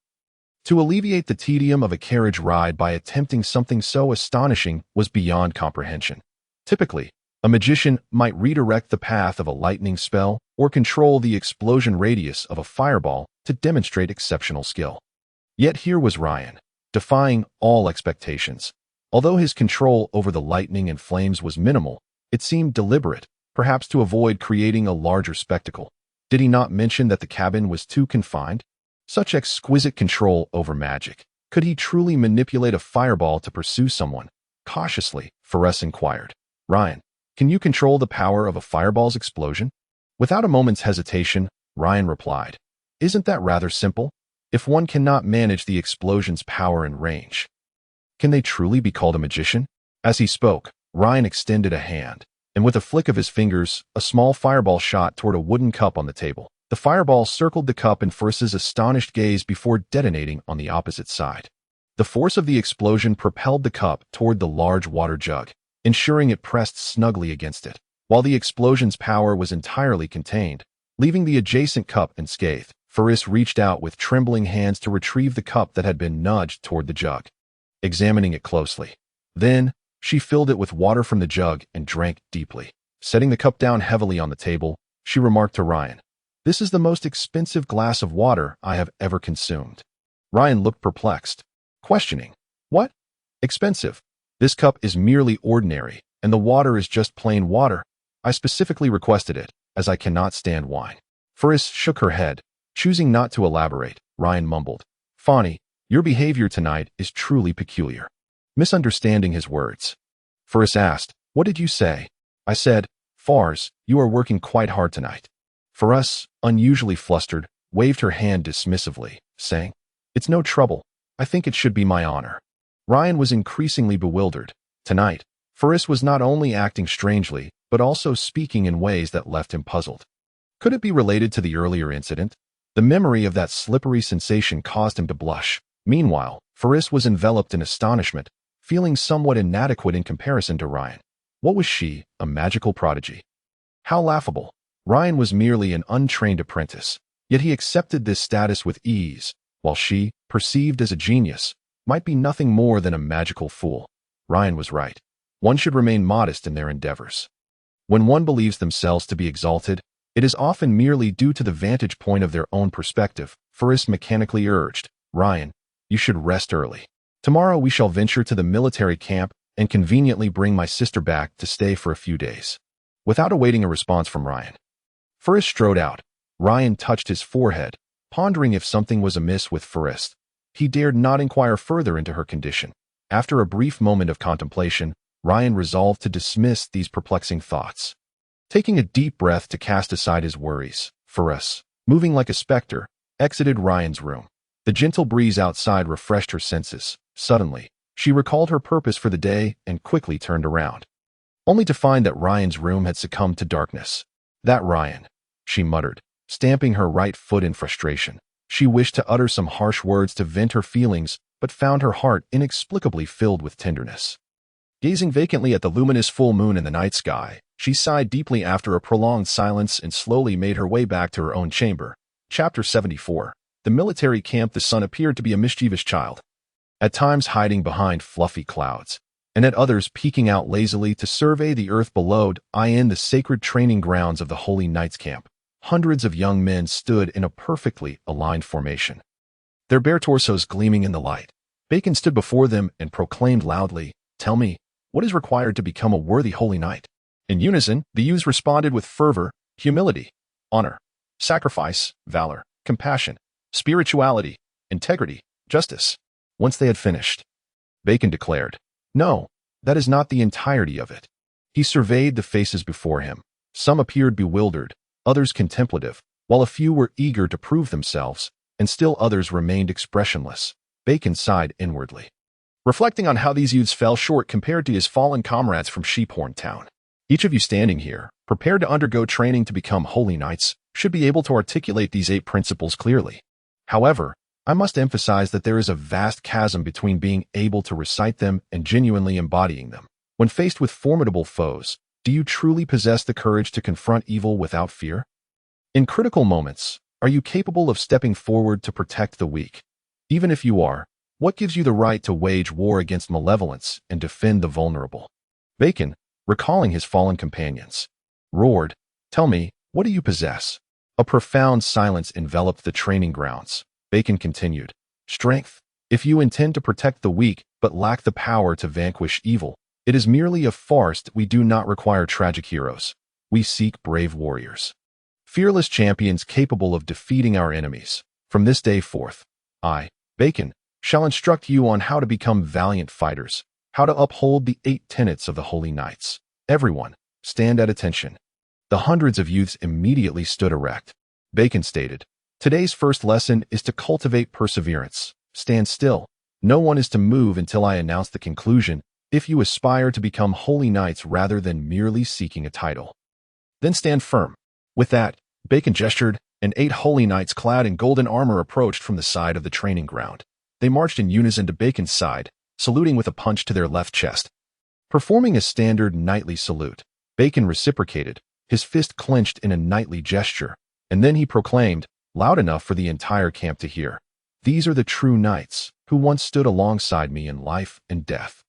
To alleviate the tedium of a carriage ride by attempting something so astonishing was beyond comprehension. Typically, a magician might redirect the path of a lightning spell or control the explosion radius of a fireball to demonstrate exceptional skill. Yet here was Ryan, defying all expectations. Although his control over the lightning and flames was minimal, it seemed deliberate, perhaps to avoid creating a larger spectacle. Did he not mention that the cabin was too confined? Such exquisite control over magic. Could he truly manipulate a fireball to pursue someone? Cautiously, Faris inquired. Ryan, can you control the power of a fireball's explosion? Without a moment's hesitation, Ryan replied. Isn't that rather simple? If one cannot manage the explosion's power and range, can they truly be called a magician? As he spoke, Ryan extended a hand, and with a flick of his fingers, a small fireball shot toward a wooden cup on the table. The fireball circled the cup in Faris's astonished gaze before detonating on the opposite side. The force of the explosion propelled the cup toward the large water jug, ensuring it pressed snugly against it, while the explosion's power was entirely contained, leaving the adjacent cup unscathed. Faris reached out with trembling hands to retrieve the cup that had been nudged toward the jug, examining it closely. Then, she filled it with water from the jug and drank deeply. Setting the cup down heavily on the table, she remarked to Ryan, This is the most expensive glass of water I have ever consumed. Ryan looked perplexed, questioning, What? Expensive? This cup is merely ordinary, and the water is just plain water. I specifically requested it, as I cannot stand wine. Faris shook her head, choosing not to elaborate. Ryan mumbled, Fani, your behavior tonight is truly peculiar. Misunderstanding his words, Faris asked, What did you say? I said, Fars, you are working quite hard tonight. Faris, unusually flustered, waved her hand dismissively, saying, It's no trouble. I think it should be my honor. Ryan was increasingly bewildered. Tonight, Faris was not only acting strangely, but also speaking in ways that left him puzzled. Could it be related to the earlier incident? The memory of that slippery sensation caused him to blush. Meanwhile, Faris was enveloped in astonishment, feeling somewhat inadequate in comparison to Ryan. What was she, a magical prodigy? How laughable. Ryan was merely an untrained apprentice, yet he accepted this status with ease, while she, perceived as a genius, might be nothing more than a magical fool. Ryan was right. One should remain modest in their endeavors. When one believes themselves to be exalted, it is often merely due to the vantage point of their own perspective. Faris mechanically urged, Ryan, you should rest early. Tomorrow we shall venture to the military camp and conveniently bring my sister back to stay for a few days. Without awaiting a response from Ryan, Faris strode out. Ryan touched his forehead, pondering if something was amiss with Faris. He dared not inquire further into her condition. After a brief moment of contemplation, Ryan resolved to dismiss these perplexing thoughts. Taking a deep breath to cast aside his worries, Faris, moving like a specter, exited Ryan's room. The gentle breeze outside refreshed her senses. Suddenly, she recalled her purpose for the day and quickly turned around, only to find that Ryan's room had succumbed to darkness. That Ryan, she muttered, stamping her right foot in frustration. She wished to utter some harsh words to vent her feelings, but found her heart inexplicably filled with tenderness. Gazing vacantly at the luminous full moon in the night sky, she sighed deeply after a prolonged silence and slowly made her way back to her own chamber. Chapter 74. The military camp. The sun appeared to be a mischievous child, at times hiding behind fluffy clouds, and at others peeking out lazily to survey the earth below. In the sacred training grounds of the Holy Knights camp, hundreds of young men stood in a perfectly aligned formation, their bare torsos gleaming in the light. Bacon stood before them and proclaimed loudly, "Tell me, what is required to become a worthy holy knight?" In unison, the youths responded with fervor: humility, honor, sacrifice, valor, compassion, spirituality, integrity, justice. Once they had finished, Bacon declared, "No, that is not the entirety of it." He surveyed the faces before him. Some appeared bewildered, others contemplative, while a few were eager to prove themselves, and still others remained expressionless. Bacon sighed inwardly, reflecting on how these youths fell short compared to his fallen comrades from Sheephorn Town. Each of you standing here, prepared to undergo training to become holy knights, should be able to articulate these 8 principles clearly. However, I must emphasize that there is a vast chasm between being able to recite them and genuinely embodying them. When faced with formidable foes, do you truly possess the courage to confront evil without fear? In critical moments, are you capable of stepping forward to protect the weak? Even if you are, what gives you the right to wage war against malevolence and defend the vulnerable? Bacon, recalling his fallen companions, roared, "Tell me, what do you possess?" A profound silence enveloped the training grounds. Bacon continued, "Strength. If you intend to protect the weak but lack the power to vanquish evil, it is merely a farce. We do not require tragic heroes. We seek brave warriors, fearless champions capable of defeating our enemies. From this day forth, I, Bacon, shall instruct you on how to become valiant fighters, how to uphold the 8 tenets of the Holy Knights. Everyone, stand at attention." The hundreds of youths immediately stood erect. Bacon stated, "Today's first lesson is to cultivate perseverance. Stand still. No one is to move until I announce the conclusion, if you aspire to become holy knights rather than merely seeking a title. Then stand firm." With that, Bacon gestured, and 8 holy knights clad in golden armor approached from the side of the training ground. They marched in unison to Bacon's side, saluting with a punch to their left chest. Performing a standard knightly salute, Bacon reciprocated, his fist clenched in a knightly gesture, and then he proclaimed, loud enough for the entire camp to hear, "These are the true knights, who once stood alongside me in life and death.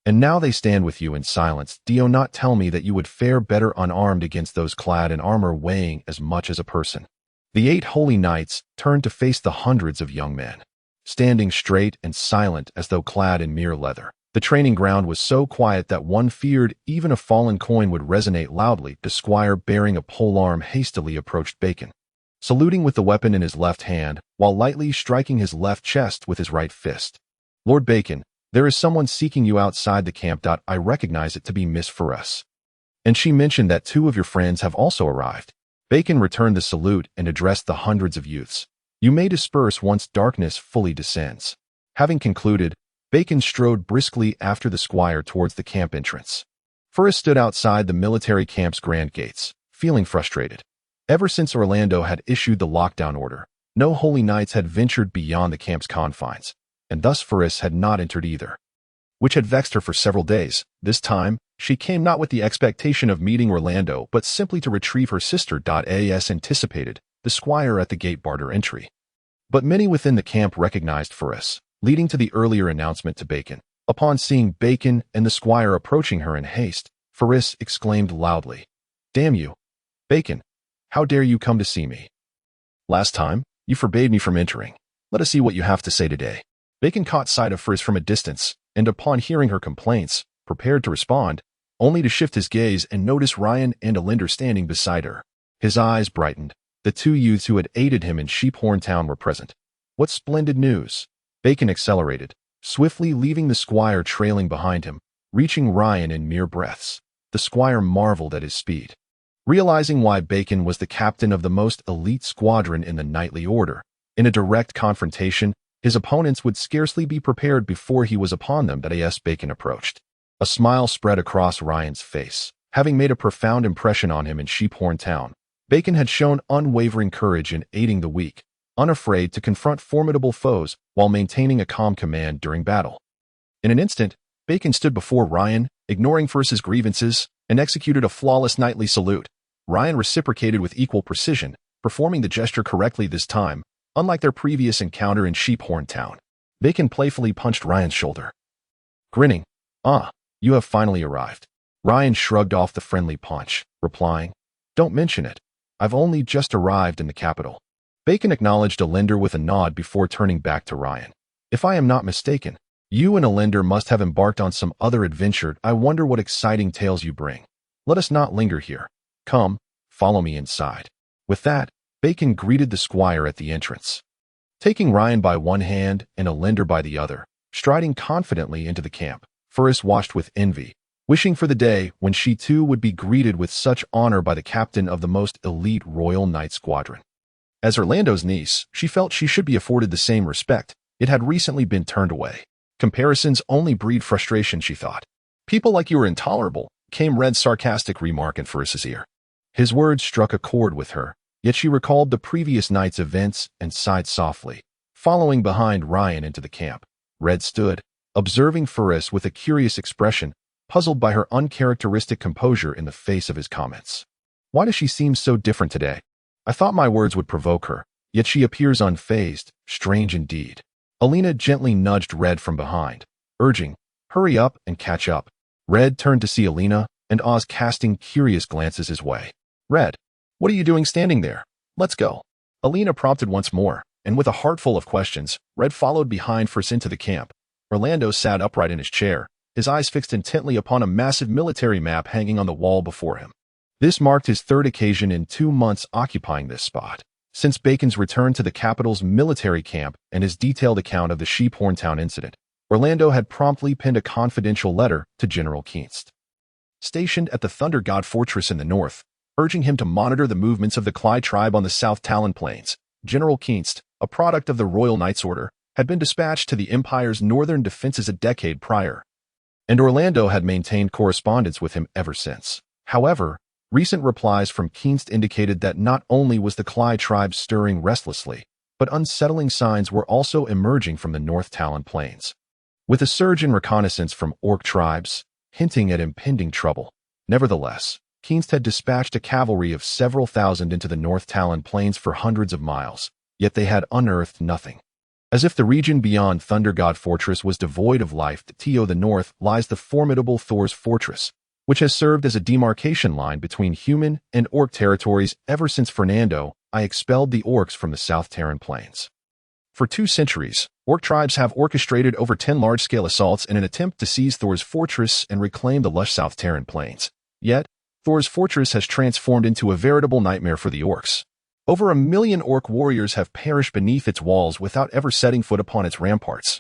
And now they stand with you in silence. Do not tell me that you would fare better unarmed against those clad in armor weighing as much as a person." The 8 holy knights turned to face the hundreds of young men, standing straight and silent as though clad in mere leather. The training ground was so quiet that one feared even a fallen coin would resonate loudly. The squire bearing a polearm hastily approached Bacon, saluting with the weapon in his left hand, while lightly striking his left chest with his right fist. "Lord Bacon, there is someone seeking you outside the camp. I recognize it to be Miss Faris. And she mentioned that 2 of your friends have also arrived." Bacon returned the salute and addressed the hundreds of youths. "You may disperse once darkness fully descends." Having concluded, Bacon strode briskly after the squire towards the camp entrance. Faris stood outside the military camp's grand gates, feeling frustrated. Ever since Orlando had issued the lockdown order, No holy knights had ventured beyond the camp's confines, and thus Faris had not entered either, which had vexed her for several days. This time, she came not with the expectation of meeting Orlando, but simply to retrieve her sister. As anticipated, the squire at the gate barred her entry. But many within the camp recognized Faris, leading to the earlier announcement to Bacon. Upon seeing Bacon and the squire approaching her in haste, Faris exclaimed loudly, "Damn you, Bacon! How dare you come to see me? Last time, you forbade me from entering. Let us see what you have to say today." Bacon caught sight of Faris from a distance, and upon hearing her complaints, prepared to respond, only to shift his gaze and notice Ryan and Alinder standing beside her. His eyes brightened. The two youths who had aided him in Sheephorn Town were present. What splendid news! Bacon accelerated, swiftly leaving the squire trailing behind him, reaching Ryan in mere breaths. The squire marveled at his speed. Realizing why Bacon was the captain of the most elite squadron in the knightly order, in a direct confrontation, his opponents would scarcely be prepared before he was upon them. As Bacon approached, a smile spread across Ryan's face. Having made a profound impression on him in Sheephorn Town, Bacon had shown unwavering courage in aiding the weak, unafraid to confront formidable foes while maintaining a calm command during battle. In an instant, Bacon stood before Ryan, ignoring Faris's grievances, and executed a flawless knightly salute. Ryan reciprocated with equal precision, performing the gesture correctly this time, unlike their previous encounter in Sheephorn Town. Bacon playfully punched Ryan's shoulder, grinning, "Ah, you have finally arrived." Ryan shrugged off the friendly punch, replying, "Don't mention it. I've only just arrived in the capital." Bacon acknowledged Alinder with a nod before turning back to Ryan. "If I am not mistaken, you and Alinder must have embarked on some other adventure. I wonder what exciting tales you bring. Let us not linger here. Come, follow me inside." With that, Bacon greeted the squire at the entrance. Taking Ryan by one hand and Alinder by the other, striding confidently into the camp, Faris watched with envy, wishing for the day when she too would be greeted with such honor by the captain of the most elite Royal Knight Squadron. As Orlando's niece, she felt she should be afforded the same respect. It had recently been turned away. Comparisons only breed frustration, she thought. "People like you are intolerable," came Red's sarcastic remark in Faris's ear. His words struck a chord with her, yet she recalled the previous night's events and sighed softly. Following behind Ryan into the camp, Red stood, observing Faris with a curious expression, puzzled by her uncharacteristic composure in the face of his comments. "Why does she seem so different today? I thought my words would provoke her, yet she appears unfazed, strange indeed." Alina gently nudged Red from behind, urging, "Hurry up and catch up." Red turned to see Alina, and Oz casting curious glances his way. "Red, what are you doing standing there? Let's go." Alina prompted once more, and with a heart full of questions, Red followed behind Faris into the camp. Orlando sat upright in his chair, his eyes fixed intently upon a massive military map hanging on the wall before him. This marked his third occasion in 2 months occupying this spot. Since Bacon's return to the capital's military camp and his detailed account of the Sheephorn Town incident, Orlando had promptly penned a confidential letter to General Keenst, stationed at the Thunder God Fortress in the north, urging him to monitor the movements of the Cly tribe on the South Talon Plains. General Keenst, a product of the Royal Knights Order, had been dispatched to the Empire's northern defenses a decade prior, and Orlando had maintained correspondence with him ever since. However, recent replies from Keenst indicated that not only was the Cly tribe stirring restlessly, but unsettling signs were also emerging from the North Talon Plains. With a surge in reconnaissance from Orc tribes, hinting at impending trouble. Nevertheless, Keenst had dispatched a cavalry of several thousand into the North Talon Plains for hundreds of miles, yet they had unearthed nothing. As if the region beyond Thunder God Fortress was devoid of life, to the north lies the formidable Thor's Fortress, which has served as a demarcation line between human and Orc territories ever since Fernando I expelled the Orcs from the South Terran Plains. For 2 centuries, Orc tribes have orchestrated over 10 large-scale assaults in an attempt to seize Thor's Fortress and reclaim the lush South Terran Plains. Yet, Thor's Fortress has transformed into a veritable nightmare for the Orcs. Over 1 million Orc warriors have perished beneath its walls without ever setting foot upon its ramparts.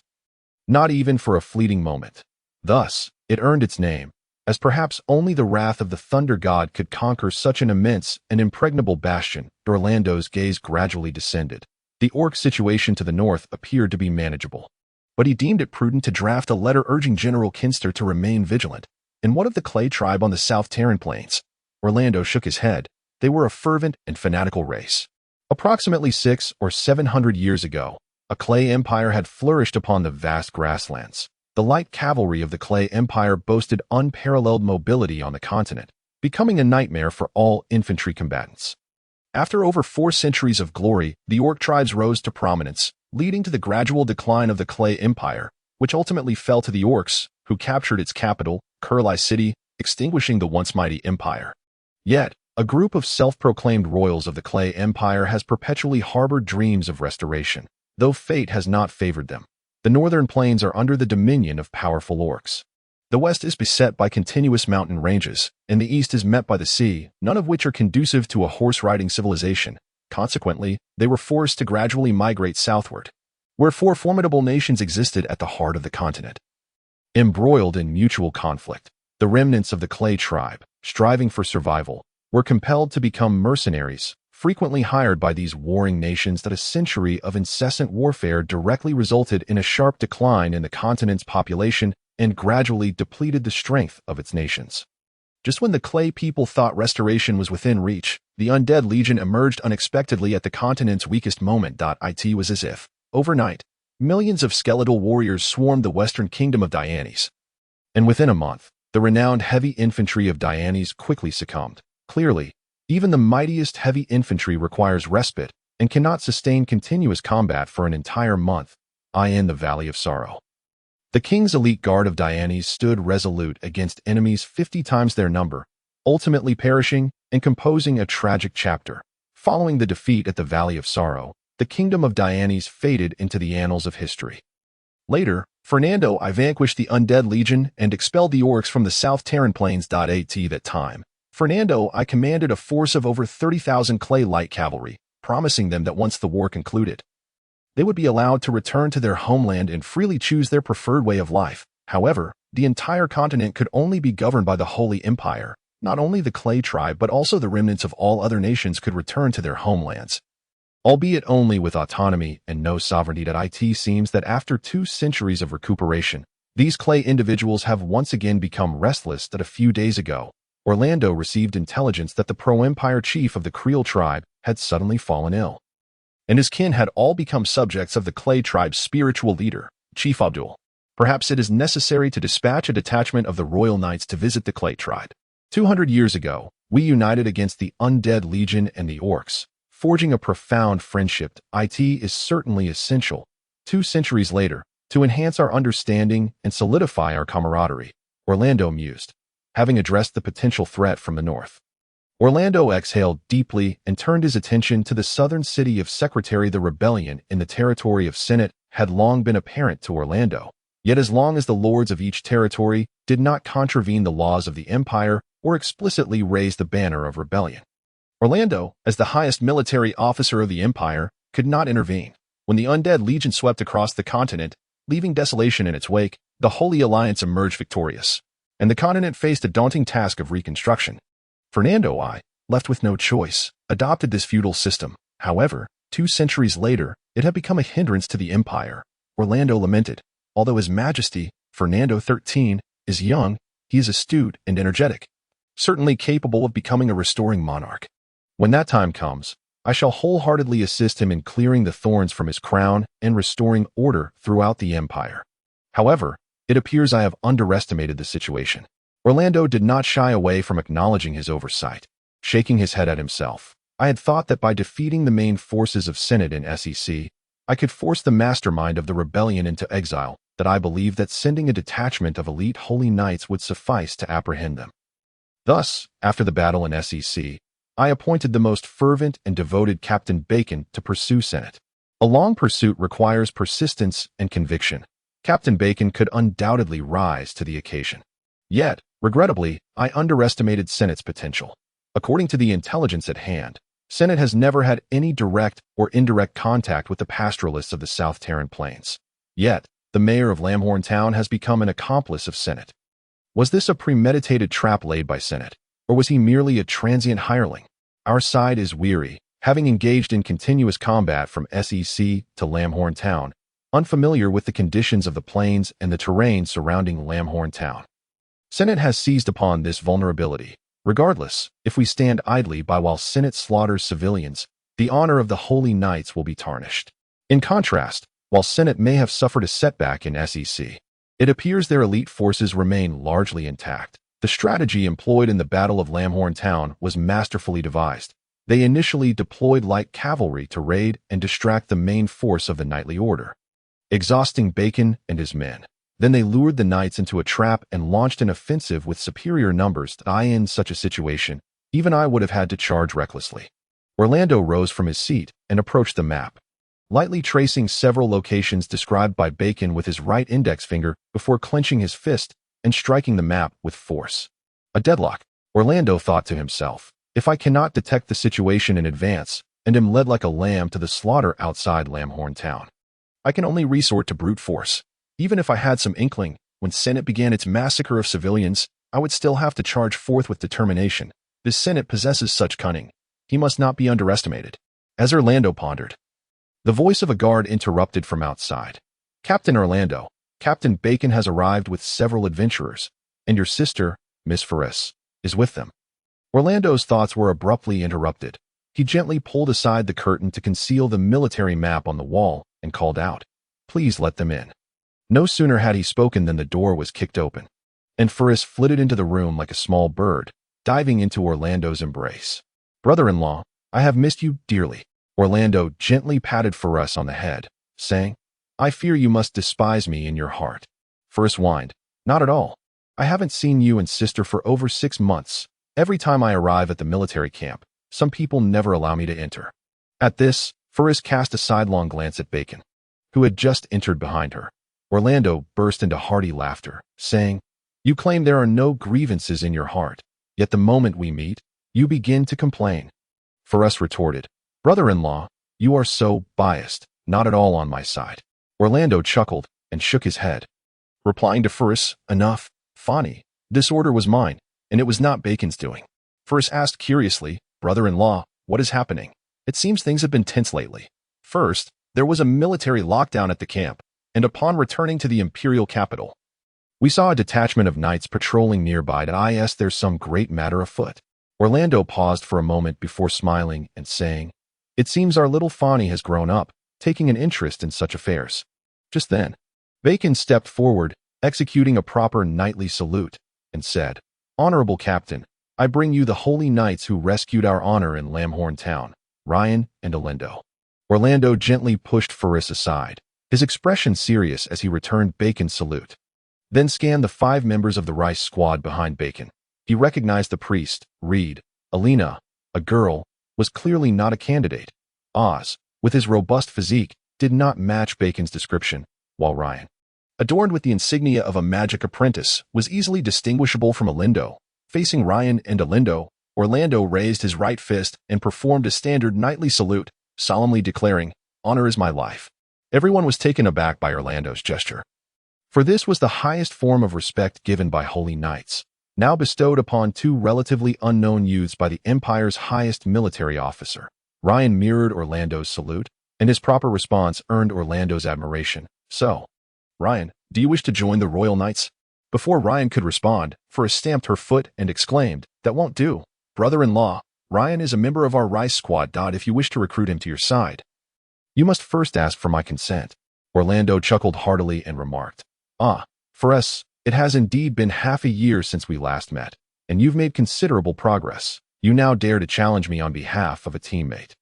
Not even for a fleeting moment. Thus, it earned its name, as perhaps only the wrath of the Thunder God could conquer such an immense and impregnable bastion. Orlando's gaze gradually descended. The Orc situation to the north appeared to be manageable, but he deemed it prudent to draft a letter urging General Kinster to remain vigilant. And what of the Clay tribe on the South Terran Plains? Orlando shook his head. They were a fervent and fanatical race. Approximately 600 or 700 years ago, a clay empire had flourished upon the vast grasslands. The light cavalry of the clay empire boasted unparalleled mobility on the continent, becoming a nightmare for all infantry combatants. After over 4 centuries of glory, the orc tribes rose to prominence, leading to the gradual decline of the clay empire, which ultimately fell to the orcs, who captured its capital, Kurlai City, extinguishing the once mighty empire. Yet, a group of self-proclaimed royals of the clay empire has perpetually harbored dreams of restoration, though fate has not favored them. The northern plains are under the dominion of powerful orcs. The west is beset by continuous mountain ranges, and the east is met by the sea, none of which are conducive to a horse-riding civilization. Consequently, they were forced to gradually migrate southward, where 4 formidable nations existed at the heart of the continent. Embroiled in mutual conflict, the remnants of the clay tribe, striving for survival, were compelled to become mercenaries, frequently hired by these warring nations. That a century of incessant warfare directly resulted in a sharp decline in the continent's population and gradually depleted the strength of its nations. Just when the clay people thought restoration was within reach, the undead legion emerged unexpectedly at the continent's weakest moment. It was as if, overnight, millions of skeletal warriors swarmed the western kingdom of Dianes. And within a month, the renowned heavy infantry of Dianes quickly succumbed. Clearly, even the mightiest heavy infantry requires respite and cannot sustain continuous combat for an entire month. In the Valley of Sorrow, the king's elite guard of Dianes stood resolute against enemies 50 times their number, ultimately perishing and composing a tragic chapter. Following the defeat at the Valley of Sorrow, the kingdom of Dianes faded into the annals of history. Later, Fernando I vanquished the undead legion and expelled the orcs from the South Terran plains. At that time, Fernando I commanded a force of over 30,000 clay light cavalry, promising them that once the war concluded, they would be allowed to return to their homeland and freely choose their preferred way of life. However, the entire continent could only be governed by the Holy Empire. Not only the clay tribe but also the remnants of all other nations could return to their homelands, albeit only with autonomy and no sovereignty. It seems that after 2 centuries of recuperation, these clay individuals have once again become restless. That a few days ago, Orlando received intelligence that the pro-empire chief of the Creole tribe had suddenly fallen ill, and his kin had all become subjects of the clay tribe's spiritual leader, Chief Abdul. Perhaps it is necessary to dispatch a detachment of the royal knights to visit the clay tribe. 200 years ago, we united against the undead legion and the orcs, forging a profound friendship. It is certainly essential, 2 centuries later, to enhance our understanding and solidify our camaraderie, Orlando mused, having addressed the potential threat from the north. Orlando exhaled deeply and turned his attention to the southern city of Secretary. The rebellion in the territory of Senate had long been apparent to Orlando, yet as long as the lords of each territory did not contravene the laws of the empire or explicitly raise the banner of rebellion, Orlando, as the highest military officer of the empire, could not intervene. When the undead legion swept across the continent, leaving desolation in its wake, the Holy Alliance emerged victorious, and the continent faced a daunting task of reconstruction. Fernando I, left with no choice, adopted this feudal system. However, 2 centuries later, it had become a hindrance to the empire. Orlando lamented, although His Majesty, Fernando XIII, is young, he is astute and energetic, certainly capable of becoming a restoring monarch. When that time comes, I shall wholeheartedly assist him in clearing the thorns from his crown and restoring order throughout the empire. However, it appears I have underestimated the situation. Orlando did not shy away from acknowledging his oversight. Shaking his head at himself, I had thought that by defeating the main forces of Senate and SEC, I could force the mastermind of the rebellion into exile. That I believed that sending a detachment of elite holy knights would suffice to apprehend them. Thus, after the battle in SEC, I appointed the most fervent and devoted Captain Bacon to pursue Senate. A long pursuit requires persistence and conviction. Captain Bacon could undoubtedly rise to the occasion. Yet, regrettably, I underestimated Senate's potential. According to the intelligence at hand, Senate has never had any direct or indirect contact with the pastoralists of the South Terran Plains. Yet, the mayor of Lamhorn Town has become an accomplice of Senate. Was this a premeditated trap laid by Senate, or was he merely a transient hireling? Our side is weary, having engaged in continuous combat from SEC to Lamhorn Town, unfamiliar with the conditions of the plains and the terrain surrounding Lamhorn Town. Senate has seized upon this vulnerability. Regardless, if we stand idly by while Senate slaughters civilians, the honor of the Holy Knights will be tarnished. In contrast, while Senate may have suffered a setback in SEC, it appears their elite forces remain largely intact. The strategy employed in the Battle of Lamhorn Town was masterfully devised. They initially deployed light cavalry to raid and distract the main force of the knightly order, exhausting Bacon and his men. Then they lured the knights into a trap and launched an offensive with superior numbers. In such a situation, even I would have had to charge recklessly. Orlando rose from his seat and approached the map, lightly tracing several locations described by Bacon with his right index finger before clenching his fist and striking the map with force. A deadlock, Orlando thought to himself. If I cannot detect the situation in advance and am led like a lamb to the slaughter outside Lamhorn Town, I can only resort to brute force. Even if I had some inkling, when Senate began its massacre of civilians, I would still have to charge forth with determination. This Senate possesses such cunning. He must not be underestimated. As Orlando pondered, the voice of a guard interrupted from outside. Captain Orlando, Captain Bacon has arrived with several adventurers, and your sister, Miss Ferris, is with them. Orlando's thoughts were abruptly interrupted. He gently pulled aside the curtain to conceal the military map on the wall and called out, "Please let them in." No sooner had he spoken than the door was kicked open, and Ferris flitted into the room like a small bird, diving into Orlando's embrace. "Brother-in-law, I have missed you dearly." Orlando gently patted Ferris on the head, saying, "I fear you must despise me in your heart." Ferris whined, "Not at all. I haven't seen you and sister for over 6 months. Every time I arrive at the military camp, some people never allow me to enter." At this, Ferris cast a sidelong glance at Bacon, who had just entered behind her. Orlando burst into hearty laughter, saying, "You claim there are no grievances in your heart, yet the moment we meet, you begin to complain." Ferris retorted, "Brother-in-law, you are so biased, not at all on my side." Orlando chuckled and shook his head, replying to Ferris, "Enough, Fani. This order was mine, and it was not Bacon's doing." Ferris asked curiously, "Brother-in-law, what is happening? It seems things have been tense lately." First, there was a military lockdown at the camp, and upon returning to the imperial capital, we saw a detachment of knights patrolling nearby. There's some great matter afoot." Orlando paused for a moment before smiling and saying, "It seems our little Fani has grown up, taking an interest in such affairs." Just then, Bacon stepped forward, executing a proper knightly salute, and said, "Honorable Captain, I bring you the holy knights who rescued our honor in Lamhorn Town, Ryan and Orlando." Orlando gently pushed Ferris aside, his expression serious as he returned Bacon's salute, then scanned the 5 members of the Rice squad behind Bacon. He recognized the priest, Reed. Alina, a girl, was clearly not a candidate. Oz, with his robust physique, did not match Bacon's description, while Ryan, adorned with the insignia of a magic apprentice, was easily distinguishable from Orlando. Facing Ryan and Orlando raised his right fist and performed a standard knightly salute, solemnly declaring, "Honor is my life." Everyone was taken aback by Orlando's gesture, for this was the highest form of respect given by holy knights, now bestowed upon 2 relatively unknown youths by the Empire's highest military officer. Ryan mirrored Orlando's salute, and his proper response earned Orlando's admiration. "So, Ryan, do you wish to join the Royal Knights?" Before Ryan could respond, Ferris stamped her foot and exclaimed, "That won't do. Brother-in-law, Ryan is a member of our Rice squad. If you wish to recruit him to your side, you must first ask for my consent." Orlando chuckled heartily and remarked, "Ah, Ferris, it has indeed been half a year since we last met, and you've made considerable progress. You now dare to challenge me on behalf of a teammate."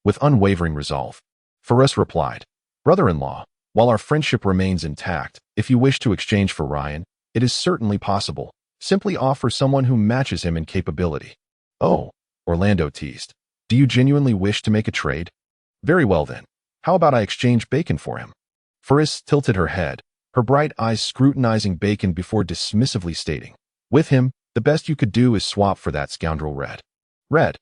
With unwavering resolve, Ferris replied, "Brother-in-law, while our friendship remains intact, if you wish to exchange for Ryan, it is certainly possible. Simply offer someone who matches him in capability." "Oh," Orlando teased, "do you genuinely wish to make a trade? Very well then. How about I exchange Bacon for him?" Ferris tilted her head, her bright eyes scrutinizing Bacon before dismissively stating, "With him, the best you could do is swap for that scoundrel Red." Red,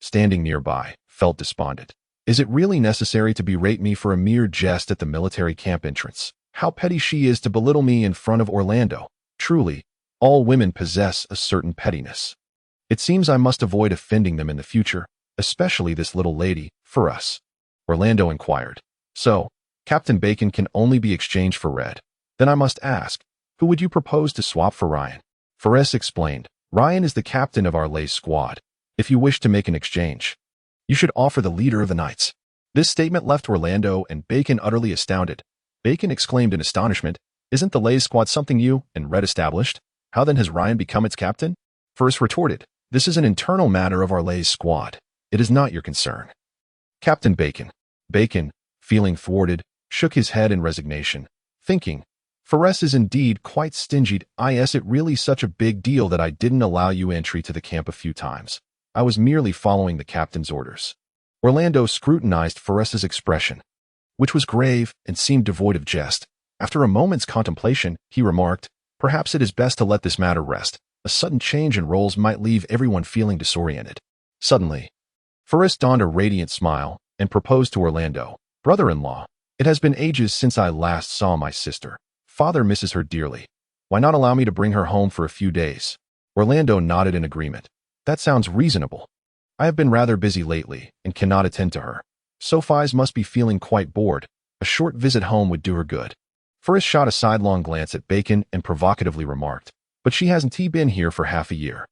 standing nearby, felt despondent. Is it really necessary to berate me for a mere jest at the military camp entrance? How petty she is to belittle me in front of Orlando. Truly, all women possess a certain pettiness. It seems I must avoid offending them in the future, especially this little lady, Ferris. Orlando inquired, "So, Captain Bacon can only be exchanged for Red. Then I must ask, who would you propose to swap for Ryan?" Ferris explained, "Ryan is the captain of our lay squad. If you wish to make an exchange, You should offer the leader of the knights." This statement left Orlando and Bacon utterly astounded. Bacon exclaimed in astonishment, "Isn't the Lays squad something you and Red established? How then has Ryan become its captain?" First retorted, "This is an internal matter of our Lays squad. It is not your concern." Captain Bacon. Bacon, feeling thwarted, shook his head in resignation, thinking, "Ferres is indeed quite stingy. Is it really such a big deal that I didn't allow you entry to the camp a few times? I was merely following the captain's orders." Orlando scrutinized Ferres's expression, which was grave and seemed devoid of jest. After a moment's contemplation, he remarked, "Perhaps it is best to let this matter rest. A sudden change in roles might leave everyone feeling disoriented." Suddenly, Ferres donned a radiant smile and proposed to Orlando, "Brother-in-law, it has been ages since I last saw my sister. Father misses her dearly. Why not allow me to bring her home for a few days?" Orlando nodded in agreement. "That sounds reasonable. I have been rather busy lately and cannot attend to her. Sophie must be feeling quite bored. A short visit home would do her good." Ferres shot a sidelong glance at Bacon and provocatively remarked, "But she hasn't been here for half a year.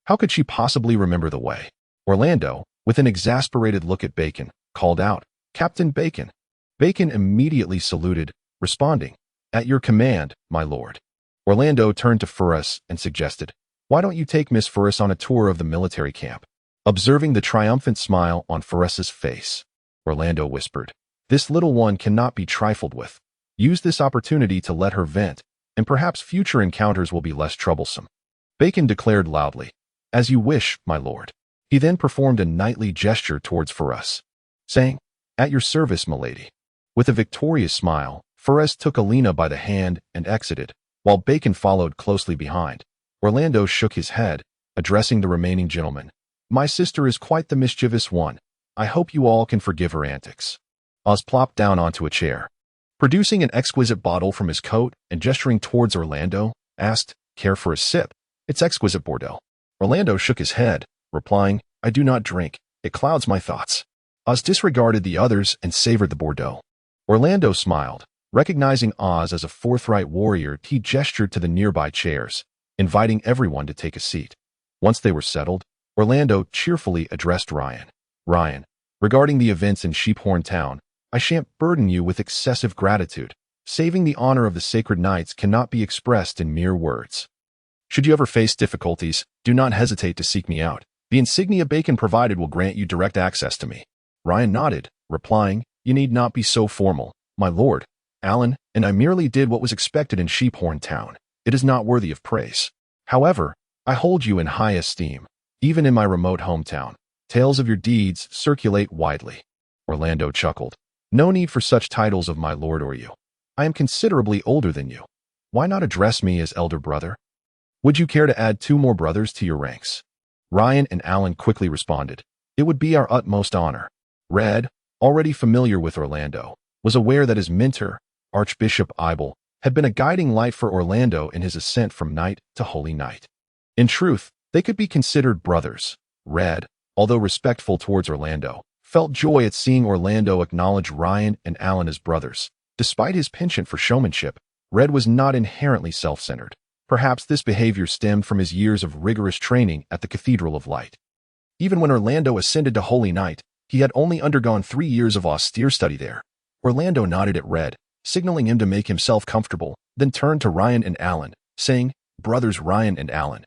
How could she possibly remember the way?" Orlando, with an exasperated look at Bacon, called out, "Captain Bacon." Bacon immediately saluted, responding, "At your command, my lord." Orlando turned to Ferres and suggested, "Why don't you take Miss Ferres on a tour of the military camp?" Observing the triumphant smile on Ferres's face, Orlando whispered, "This little one cannot be trifled with. Use this opportunity to let her vent, and perhaps future encounters will be less troublesome." Bacon declared loudly, "As you wish, my lord." He then performed a knightly gesture towards Ferres, saying, "At your service, milady." With a victorious smile, Ferres took Alina by the hand and exited, while Bacon followed closely behind. Orlando shook his head, addressing the remaining gentlemen. "My sister is quite the mischievous one. I hope you all can forgive her antics." Oz plopped down onto a chair. Producing an exquisite bottle from his coat and gesturing towards Orlando, asked, "Care for a sip? It's exquisite Bordeaux." Orlando shook his head, replying, "I do not drink. It clouds my thoughts." Oz disregarded the others and savored the Bordeaux. Orlando smiled. Recognizing Oz as a forthright warrior, he gestured to the nearby chairs, inviting everyone to take a seat. Once they were settled, Orlando cheerfully addressed Ryan. "Ryan, regarding the events in Sheephorn Town, I shan't burden you with excessive gratitude. Saving the honor of the Sacred Knights cannot be expressed in mere words. Should you ever face difficulties, do not hesitate to seek me out. The insignia Bacon provided will grant you direct access to me." Ryan nodded, replying, "You need not be so formal, my lord. Alan and I merely did what was expected in Sheephorn Town. It is not worthy of praise. However, I hold you in high esteem. Even in my remote hometown, tales of your deeds circulate widely." Orlando chuckled. "No need for such titles of my lord or you. I am considerably older than you. Why not address me as elder brother? Would you care to add 2 more brothers to your ranks?" Ryan and Alan quickly responded, "It would be our utmost honor." Red, already familiar with Orlando, was aware that his mentor, Archbishop Ibel, had been a guiding light for Orlando in his ascent from knight to holy knight. In truth, they could be considered brothers. Red, although respectful towards Orlando, felt joy at seeing Orlando acknowledge Ryan and Alan as brothers. Despite his penchant for showmanship, Red was not inherently self-centered. Perhaps this behavior stemmed from his years of rigorous training at the Cathedral of Light. Even when Orlando ascended to Holy Knight, he had only undergone 3 years of austere study there. Orlando nodded at Red, signaling him to make himself comfortable, then turned to Ryan and Alan, saying, "Brothers Ryan and Alan,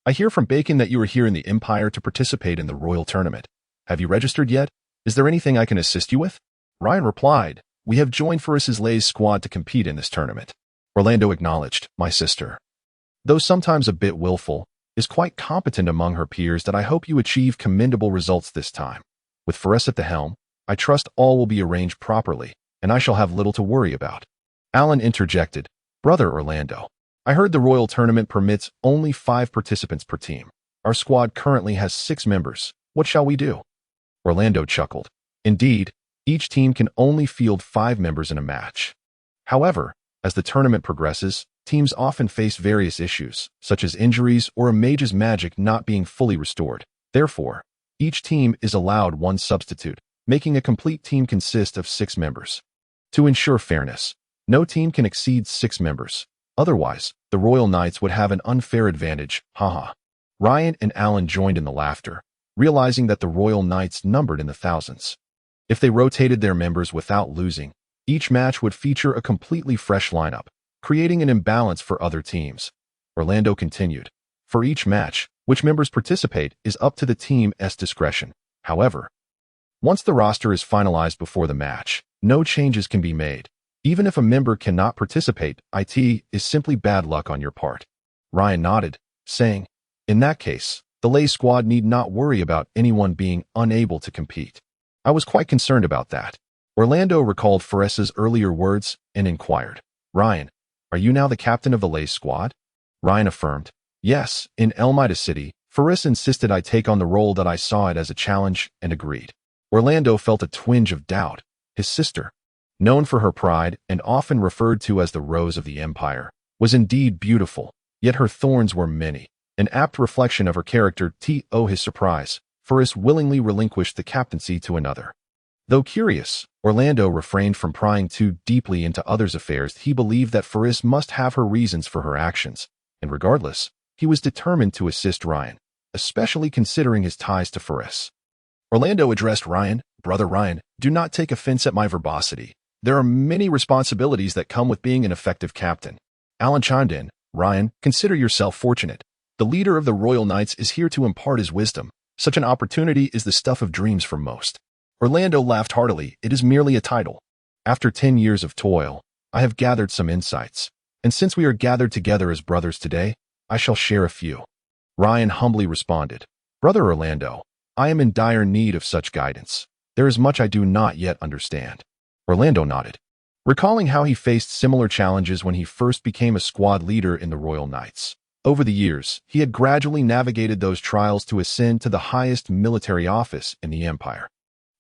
I hear from Bacon that you are here in the Empire to participate in the royal tournament. Have you registered yet? Is there anything I can assist you with?" Ryan replied, "We have joined Ferris's Lay's squad to compete in this tournament." Orlando acknowledged, "My sister, though sometimes a bit willful, is quite competent among her peers. That I hope you achieve commendable results this time. With Ferris at the helm, I trust all will be arranged properly, and I shall have little to worry about." Alan interjected, "Brother Orlando, I heard the royal tournament permits only 5 participants per team. Our squad currently has 6 members. What shall we do?" Orlando chuckled. "Indeed, each team can only field 5 members in a match. However, as the tournament progresses, teams often face various issues, such as injuries or a mage's magic not being fully restored. Therefore, each team is allowed 1 substitute, making a complete team consist of 6 members. To ensure fairness, no team can exceed 6 members. Otherwise, the Royal Knights would have an unfair advantage, haha." Ryan and Alan joined in the laughter, realizing that the Royal Knights numbered in the thousands. If they rotated their members without losing, each match would feature a completely fresh lineup, creating an imbalance for other teams. Orlando continued. For each match, which members participate is up to the team's discretion. However, once the roster is finalized before the match, no changes can be made. Even if a member cannot participate, it is simply bad luck on your part. Ryan nodded, saying, in that case, the lay squad need not worry about anyone being unable to compete. I was quite concerned about that. Orlando recalled Faris's earlier words and inquired, Ryan, are you now the captain of the lay squad? Ryan affirmed, yes, in Elmida City, Faris insisted I take on the role that I saw it as a challenge and agreed. Orlando felt a twinge of doubt. His sister, known for her pride and often referred to as the Rose of the Empire, was indeed beautiful, yet her thorns were many. An apt reflection of her character. To his surprise, Faris willingly relinquished the captaincy to another. Though curious, Orlando refrained from prying too deeply into others' affairs. He believed that Faris must have her reasons for her actions, and regardless, he was determined to assist Ryan, especially considering his ties to Faris. Orlando addressed Ryan, Brother Ryan, do not take offense at my verbosity. There are many responsibilities that come with being an effective captain. Alan chimed in, Ryan, consider yourself fortunate. The leader of the Royal Knights is here to impart his wisdom. Such an opportunity is the stuff of dreams for most. Orlando laughed heartily. It is merely a title. After 10 years of toil, I have gathered some insights. And since we are gathered together as brothers today, I shall share a few. Ryan humbly responded, Brother Orlando, I am in dire need of such guidance. There is much I do not yet understand. Orlando nodded, recalling how he faced similar challenges when he first became a squad leader in the Royal Knights. Over the years, he had gradually navigated those trials to ascend to the highest military office in the Empire,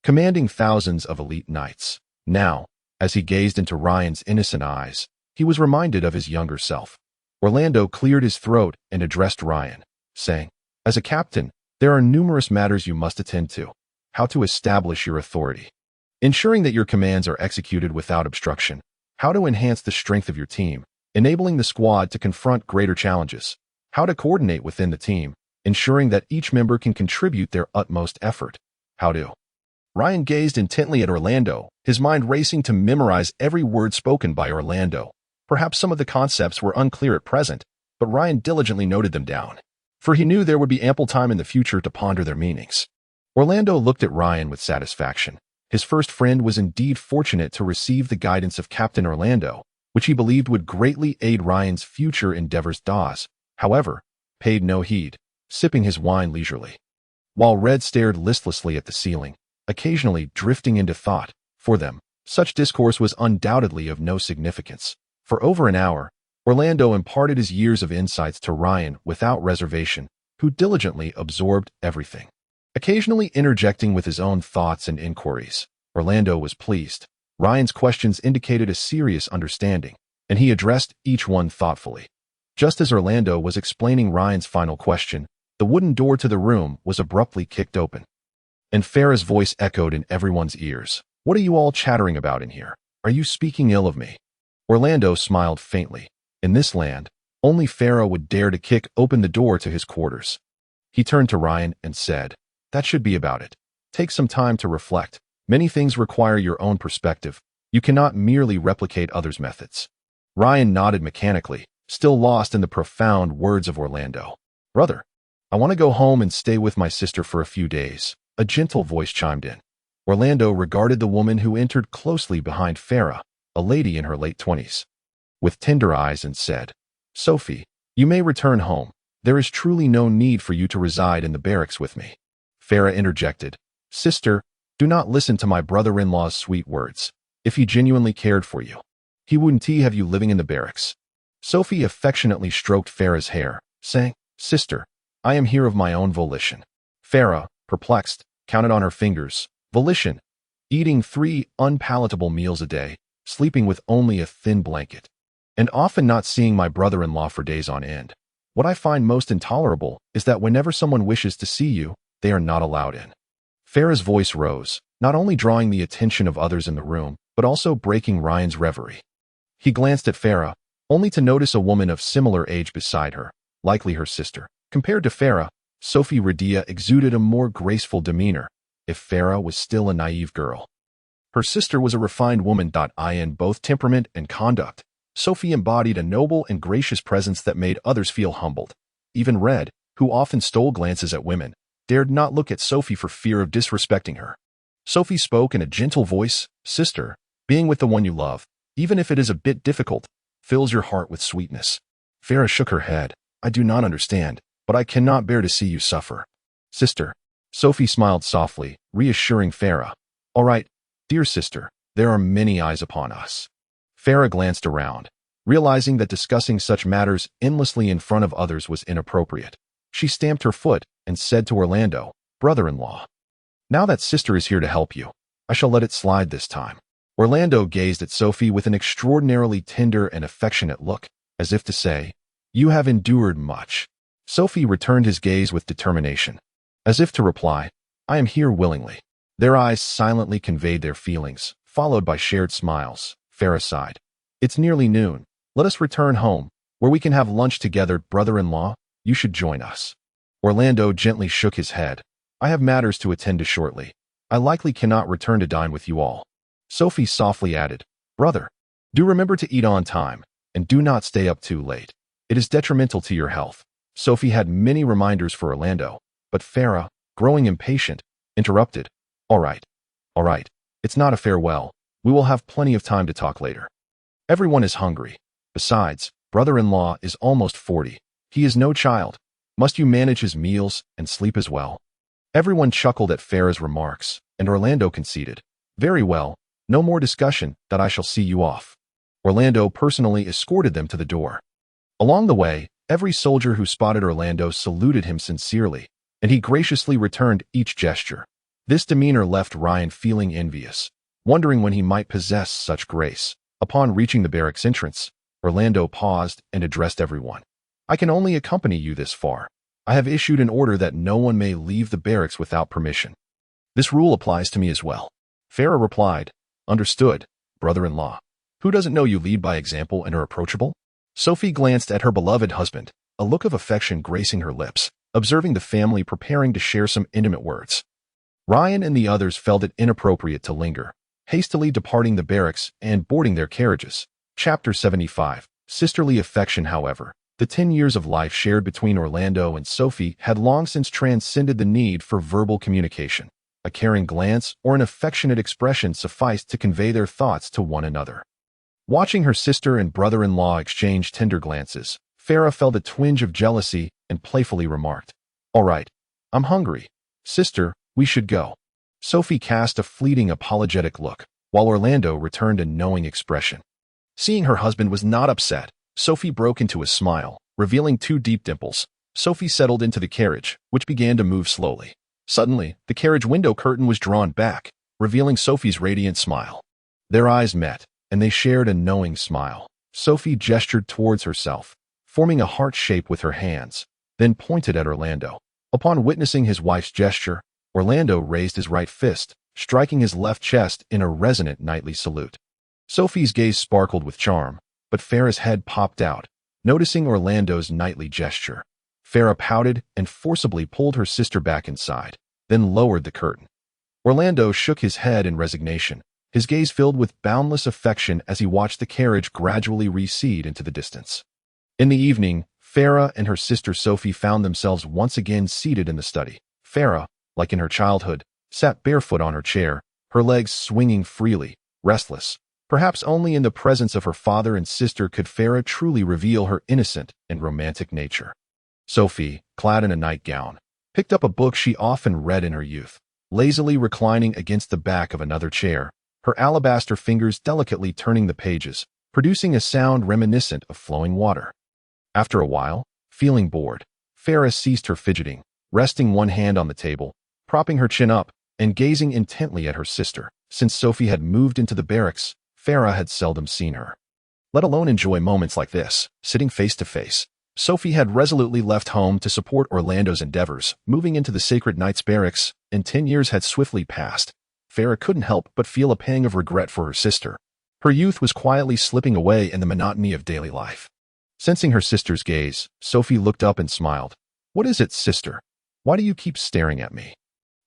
commanding thousands of elite knights. Now, as he gazed into Ryan's innocent eyes, he was reminded of his younger self. Orlando cleared his throat and addressed Ryan, saying, as a captain, there are numerous matters you must attend to. How to establish your authority, ensuring that your commands are executed without obstruction, how to enhance the strength of your team, enabling the squad to confront greater challenges, how to coordinate within the team, ensuring that each member can contribute their utmost effort, how to. Ryan gazed intently at Orlando, his mind racing to memorize every word spoken by Orlando. Perhaps some of the concepts were unclear at present, but Ryan diligently noted them down, for he knew there would be ample time in the future to ponder their meanings. Orlando looked at Ryan with satisfaction. His first friend was indeed fortunate to receive the guidance of Captain Orlando, which he believed would greatly aid Ryan's future endeavors. Dawes, however, paid no heed, sipping his wine leisurely, while Red stared listlessly at the ceiling, occasionally drifting into thought. For them, such discourse was undoubtedly of no significance. For over an hour, Orlando imparted his years of insights to Ryan without reservation, who diligently absorbed everything, occasionally interjecting with his own thoughts and inquiries. Orlando was pleased. Ryan's questions indicated a serious understanding, and he addressed each one thoughtfully. Just as Orlando was explaining Ryan's final question, the wooden door to the room was abruptly kicked open, and Farah's voice echoed in everyone's ears. What are you all chattering about in here? Are you speaking ill of me? Orlando smiled faintly. In this land, only Farah would dare to kick open the door to his quarters. He turned to Ryan and said, that should be about it. Take some time to reflect. Many things require your own perspective. You cannot merely replicate others' methods. Ryan nodded mechanically, still lost in the profound words of Orlando. Brother, I want to go home and stay with my sister for a few days. A gentle voice chimed in. Orlando regarded the woman who entered closely behind Farah, a lady in her late 20s, with tender eyes and said, Sophie, you may return home. There is truly no need for you to reside in the barracks with me. Farah interjected, Sister, do not listen to my brother-in-law's sweet words. If he genuinely cared for you, he wouldn't have you living in the barracks. Sophie affectionately stroked Farah's hair, saying, Sister, I am here of my own volition. Farah, perplexed, counted on her fingers. Volition. Eating 3 unpalatable meals a day, sleeping with only a thin blanket, and often not seeing my brother-in-law for days on end. What I find most intolerable is that whenever someone wishes to see you, they are not allowed in. Farah's voice rose, not only drawing the attention of others in the room, but also breaking Ryan's reverie. He glanced at Farah, only to notice a woman of similar age beside her, likely her sister. Compared to Farah, Sophie Radia exuded a more graceful demeanor, if Farah was still a naive girl. Her sister was a refined woman. In both temperament and conduct, Sophie embodied a noble and gracious presence that made others feel humbled. Even Red, who often stole glances at women, dared not look at Sophie for fear of disrespecting her. Sophie spoke in a gentle voice, "Sister, being with the one you love, even if it is a bit difficult, fills your heart with sweetness." Farah shook her head. "I do not understand, but I cannot bear to see you suffer." "Sister." Sophie smiled softly, reassuring Farah. "All right, dear sister, there are many eyes upon us." Farah glanced around, realizing that discussing such matters endlessly in front of others was inappropriate. She stamped her foot and said to Orlando, "Brother-in-law, now that sister is here to help you, I shall let it slide this time." Orlando gazed at Sophie with an extraordinarily tender and affectionate look, as if to say, "You have endured much." Sophie returned his gaze with determination, as if to reply, "I am here willingly." Their eyes silently conveyed their feelings, followed by shared smiles. Farah sighed. "It's nearly noon. Let us return home, where we can have lunch together. Brother-in-law, you should join us." Orlando gently shook his head. "I have matters to attend to shortly. I likely cannot return to dine with you all." Sophie softly added, "Brother, do remember to eat on time, and do not stay up too late. It is detrimental to your health." Sophie had many reminders for Orlando, but Farah, growing impatient, interrupted, All right. It's not a farewell. We will have plenty of time to talk later. Everyone is hungry. Besides, brother-in-law is almost 40. He is no child. Must you manage his meals and sleep as well?" Everyone chuckled at Farah's remarks, and Orlando conceded, "Very well, no more discussion, that I shall see you off." Orlando personally escorted them to the door. Along the way, every soldier who spotted Orlando saluted him sincerely, and he graciously returned each gesture. This demeanor left Ryan feeling envious, wondering when he might possess such grace. Upon reaching the barracks entrance, Orlando paused and addressed everyone. "I can only accompany you this far. I have issued an order that no one may leave the barracks without permission." "This rule applies to me as well." Farah replied, "Understood, brother-in-law. Who doesn't know you lead by example and are approachable?" Sophie glanced at her beloved husband, a look of affection gracing her lips, observing the family preparing to share some intimate words. Ryan and the others felt it inappropriate to linger, hastily departing the barracks and boarding their carriages. Chapter 75. Sisterly affection. However, the 10 years of life shared between Orlando and Sophie had long since transcended the need for verbal communication. A caring glance or an affectionate expression sufficed to convey their thoughts to one another. Watching her sister and brother-in-law exchange tender glances, Farah felt a twinge of jealousy and playfully remarked, "All right, I'm hungry. Sister, we should go." Sophie cast a fleeting apologetic look, while Orlando returned a knowing expression. Seeing her husband was not upset, Sophie broke into a smile, revealing 2 deep dimples. Sophie settled into the carriage, which began to move slowly. Suddenly, the carriage window curtain was drawn back, revealing Sophie's radiant smile. Their eyes met, and they shared a knowing smile. Sophie gestured towards herself, forming a heart shape with her hands, then pointed at Orlando. Upon witnessing his wife's gesture, Orlando raised his right fist, striking his left chest in a resonant knightly salute. Sophie's gaze sparkled with charm, but Farah's head popped out, noticing Orlando's knightly gesture. Farah pouted and forcibly pulled her sister back inside, then lowered the curtain. Orlando shook his head in resignation, his gaze filled with boundless affection as he watched the carriage gradually recede into the distance. In the evening, Farah and her sister Sophie found themselves once again seated in the study. Farah, like in her childhood, sat barefoot on her chair, her legs swinging freely, restless. Perhaps only in the presence of her father and sister could Farah truly reveal her innocent and romantic nature. Sophie, clad in a nightgown, picked up a book she often read in her youth, lazily reclining against the back of another chair, her alabaster fingers delicately turning the pages, producing a sound reminiscent of flowing water. After a while, feeling bored, Farah ceased her fidgeting, resting one hand on the table, propping her chin up, and gazing intently at her sister. Since Sophie had moved into the barracks, Farah had seldom seen her, let alone enjoy moments like this, sitting face to face. Sophie had resolutely left home to support Orlando's endeavors, moving into the Sacred Knights barracks, and 10 years had swiftly passed. Farah couldn't help but feel a pang of regret for her sister. Her youth was quietly slipping away in the monotony of daily life. Sensing her sister's gaze, Sophie looked up and smiled. "What is it, sister?" Why do you keep staring at me?"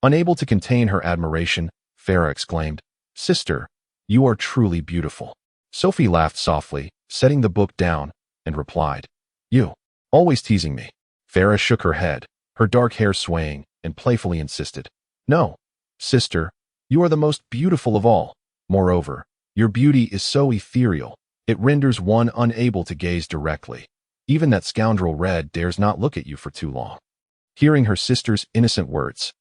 Unable to contain her admiration, Farah exclaimed, "Sister, you are truly beautiful." Sophie laughed softly, setting the book down, and replied, "You, always teasing me." Farah shook her head, her dark hair swaying, and playfully insisted, "No, sister, you are the most beautiful of all. Moreover, your beauty is so ethereal, it renders one unable to gaze directly. Even that scoundrel Red dares not look at you for too long." Hearing her sister's innocent words,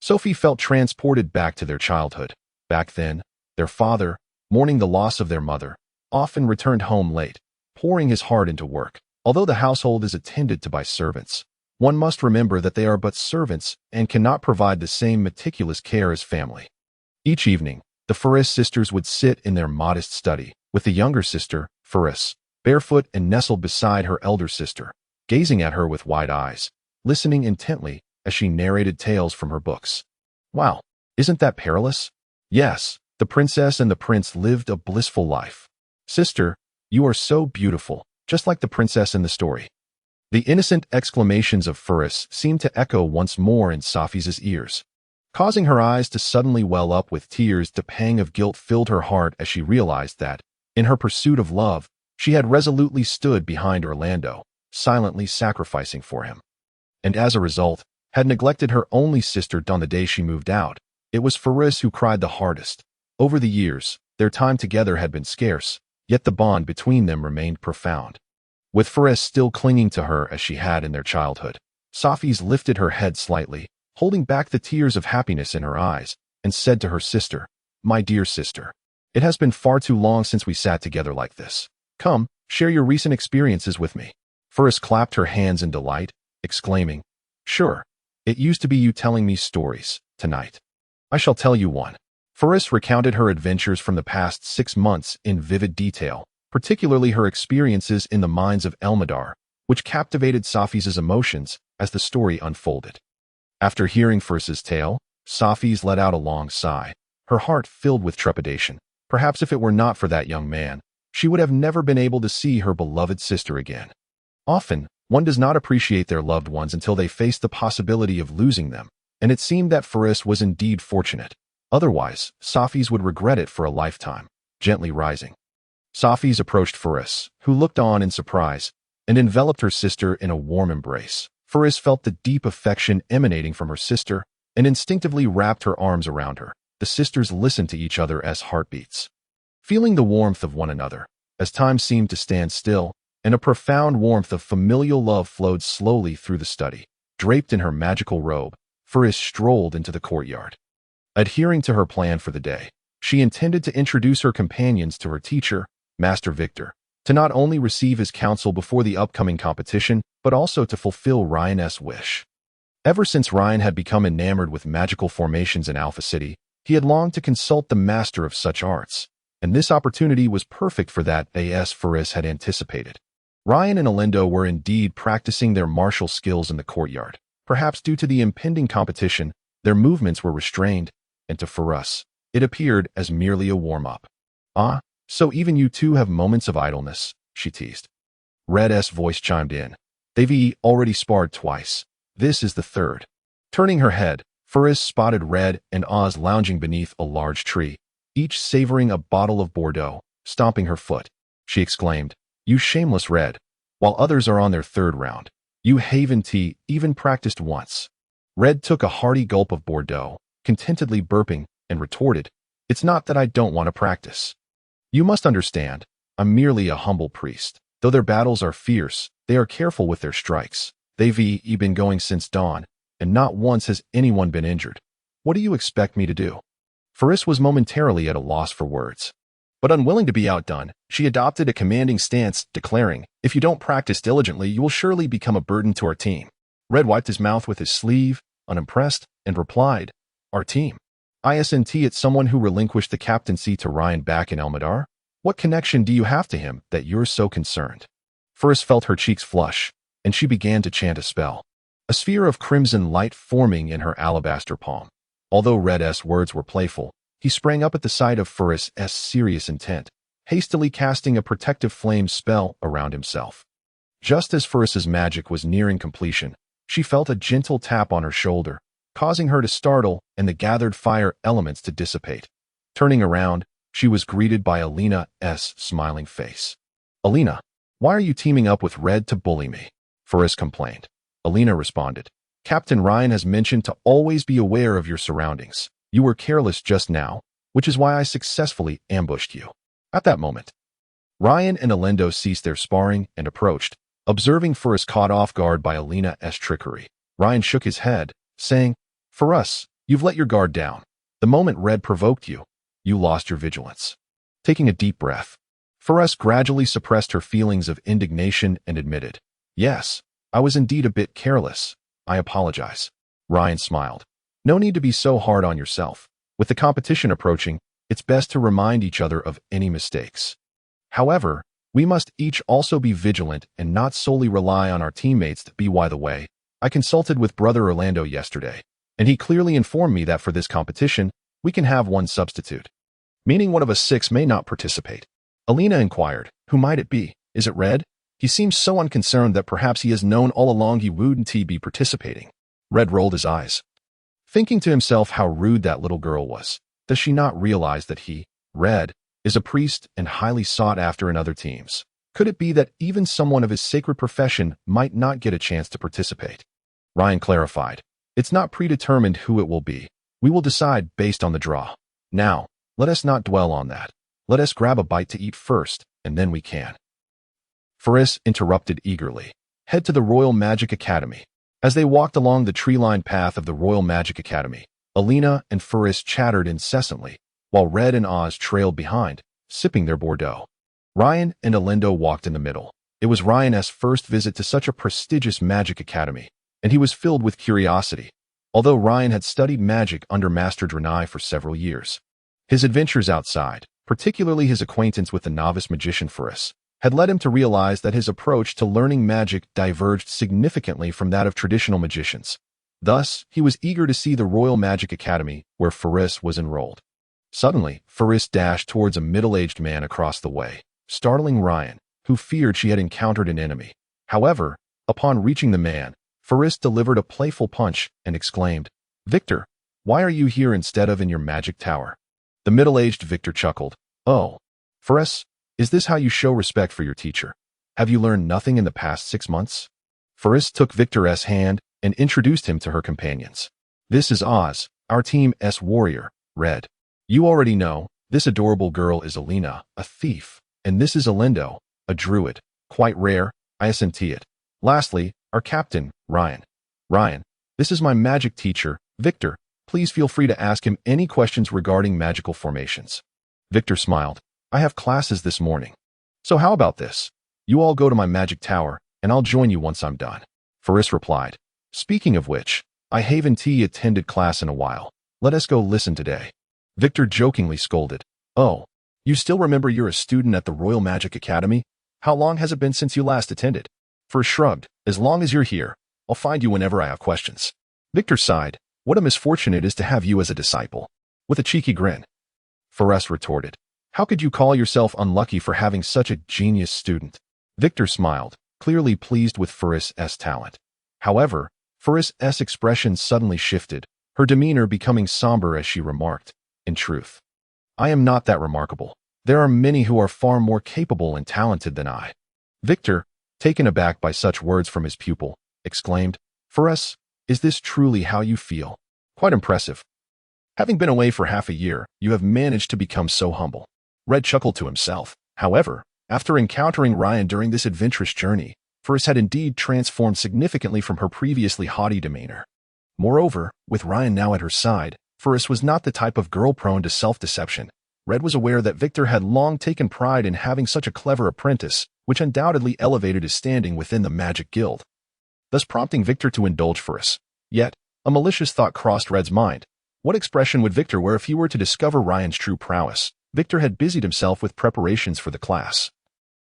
Sophie felt transported back to their childhood. Back then, their father, mourning the loss of their mother, often returned home late, pouring his heart into work. Although the household is attended to by servants, one must remember that they are but servants and cannot provide the same meticulous care as family. Each evening, the Faris sisters would sit in their modest study, with the younger sister, Faris, barefoot and nestled beside her elder sister, gazing at her with wide eyes, listening intently as she narrated tales from her books. "Wow, isn't that perilous?" "Yes, the princess and the prince lived a blissful life." "Sister, you are so beautiful, just like the princess in the story." The innocent exclamations of Faris seemed to echo once more in Safi's ears. Causing her eyes to suddenly well up with tears, the pang of guilt filled her heart as she realized that, in her pursuit of love, she had resolutely stood behind Orlando, silently sacrificing for him. And as a result, had neglected her only sister on the day she moved out. It was Faris who cried the hardest. Over the years, their time together had been scarce, yet the bond between them remained profound. With Faris still clinging to her as she had in their childhood, Safi's lifted her head slightly, holding back the tears of happiness in her eyes, and said to her sister, "My dear sister, it has been far too long since we sat together like this. Come, share your recent experiences with me." Faris clapped her hands in delight, exclaiming, "Sure. It used to be you telling me stories. Tonight, I shall tell you one." Faris recounted her adventures from the past 6 months in vivid detail, particularly her experiences in the mines of Elmadar, which captivated Safi's emotions as the story unfolded. After hearing Faris's tale, Safi's let out a long sigh, her heart filled with trepidation. Perhaps if it were not for that young man, she would have never been able to see her beloved sister again. Often, one does not appreciate their loved ones until they face the possibility of losing them, and it seemed that Faris was indeed fortunate. Otherwise, Safi's would regret it for a lifetime. Gently rising, Safi's approached Faris, who looked on in surprise, and enveloped her sister in a warm embrace. Faris felt the deep affection emanating from her sister, and instinctively wrapped her arms around her. The sisters listened to each other as heartbeats, feeling the warmth of one another, as time seemed to stand still, and a profound warmth of familial love flowed slowly through the study. Draped in her magical robe, Faris strolled into the courtyard. Adhering to her plan for the day, she intended to introduce her companions to her teacher, Master Victor, to not only receive his counsel before the upcoming competition, but also to fulfill Ryan's wish. Ever since Ryan had become enamored with magical formations in Alpha City, he had longed to consult the master of such arts, and this opportunity was perfect for that, as Faris had anticipated. Ryan and Alindo were indeed practicing their martial skills in the courtyard. Perhaps due to the impending competition, their movements were restrained, and to Faris, it appeared as merely a warm-up. "Ah, so even you two have moments of idleness," she teased. Red's voice chimed in. "They've already sparred twice. This is the third." Turning her head, Faris spotted Red and Oz lounging beneath a large tree, each savoring a bottle of Bordeaux. Stomping her foot, she exclaimed, "You shameless Red, while others are on their third round. You haven't even practiced once." Red took a hearty gulp of Bordeaux, contentedly burping, and retorted, "It's not that I don't want to practice. You must understand, I'm merely a humble priest. Though their battles are fierce, they are careful with their strikes. They've been going since dawn, and not once has anyone been injured. What do you expect me to do?" Faris was momentarily at a loss for words. But unwilling to be outdone, she adopted a commanding stance, declaring, "If you don't practice diligently, you will surely become a burden to our team." Red wiped his mouth with his sleeve, unimpressed, and replied, "Our team? Isn't it someone who relinquished the captaincy to Ryan back in Elmadar? What connection do you have to him that you're so concerned?" Faris felt her cheeks flush, and she began to chant a spell, a sphere of crimson light forming in her alabaster palm. Although Red's words were playful, he sprang up at the sight of Faris's serious intent, hastily casting a protective flame spell around himself. Just as Faris's magic was nearing completion, She felt a gentle tap on her shoulder, causing her to startle and the gathered fire elements to dissipate. Turning around, she was greeted by Alina's smiling face. "Alina, why are you teaming up with Red to bully me?" Faris complained. Alina responded, "Captain Ryan has mentioned to always be aware of your surroundings. You were careless just now, which is why I successfully ambushed you." At that moment, Ryan and Alendo ceased their sparring and approached, observing Faris caught off guard by Alina's trickery. Ryan shook his head, saying, "Faris, you've let your guard down. The moment Red provoked you, you lost your vigilance." Taking a deep breath, Faris gradually suppressed her feelings of indignation and admitted, "Yes, I was indeed a bit careless. I apologize." Ryan smiled. "No need to be so hard on yourself. With the competition approaching, it's best to remind each other of any mistakes. However, we must each also be vigilant and not solely rely on our teammates to be. By the way, I consulted with Brother Orlando yesterday, and he clearly informed me that for this competition, we can have one substitute, meaning one of us six may not participate." Alina inquired, "Who might it be? Is it Red? He seems so unconcerned that perhaps he has known all along he wouldn't be participating." Red rolled his eyes, thinking to himself how rude that little girl was. Does she not realize that he, Red, is a priest and highly sought after in other teams? Could it be that even someone of his sacred profession might not get a chance to participate? Ryan clarified, "It's not predetermined who it will be. We will decide based on the draw. Now, let us not dwell on that. Let us grab a bite to eat first, and then we can." Faris interrupted eagerly. "Head to the Royal Magic Academy." As they walked along the tree-lined path of the Royal Magic Academy, Alina and Faris chattered incessantly, while Red and Oz trailed behind, sipping their Bordeaux. Ryan and Alendo walked in the middle. It was Ryan's first visit to such a prestigious magic academy, and he was filled with curiosity, although Ryan had studied magic under Master Drenai for several years. His adventures outside, particularly his acquaintance with the novice magician Faris, had led him to realize that his approach to learning magic diverged significantly from that of traditional magicians. Thus, he was eager to see the Royal Magic Academy where Faris was enrolled. Suddenly, Faris dashed towards a middle-aged man across the way, startling Ryan, who feared she had encountered an enemy. However, upon reaching the man, Faris delivered a playful punch and exclaimed, "Victor, why are you here instead of in your magic tower?" The middle-aged Victor chuckled. "Oh, Faris, is this how you show respect for your teacher? Have you learned nothing in the past 6 months?" Faris took Victor's hand and introduced him to her companions. "This is Oz, our team's warrior, Red. You already know, this adorable girl is Alina, a thief, and this is Alendo, a druid. Quite rare, I assenti it. Lastly, our captain, Ryan. Ryan, this is my magic teacher, Victor. Please feel free to ask him any questions regarding magical formations." Victor smiled. "I have classes this morning. So how about this? You all go to my magic tower, and I'll join you once I'm done." Faris replied, "Speaking of which, I haven't attended class in a while. Let us go listen today." Victor jokingly scolded, "Oh, you still remember you're a student at the Royal Magic Academy? How long has it been since you last attended?" Faris shrugged, "As long as you're here, I'll find you whenever I have questions." Victor sighed, "What a misfortune it is to have you as a disciple." With a cheeky grin, Faris retorted, "How could you call yourself unlucky for having such a genius student?" Victor smiled, clearly pleased with Faris's talent. However, Faris's expression suddenly shifted, her demeanor becoming somber as she remarked, "In truth, I am not that remarkable. There are many who are far more capable and talented than I." Victor, taken aback by such words from his pupil, exclaimed, "Faris, is this truly how you feel? Quite impressive. Having been away for half a year, you have managed to become so humble." Red chuckled to himself. However, after encountering Ryan during this adventurous journey, Faris had indeed transformed significantly from her previously haughty demeanor. Moreover, with Ryan now at her side, Faris was not the type of girl prone to self-deception. Red was aware that Victor had long taken pride in having such a clever apprentice, which undoubtedly elevated his standing within the Magic Guild, thus prompting Victor to indulge Faris. Yet, a malicious thought crossed Red's mind. What expression would Victor wear if he were to discover Ryan's true prowess? Victor had busied himself with preparations for the class,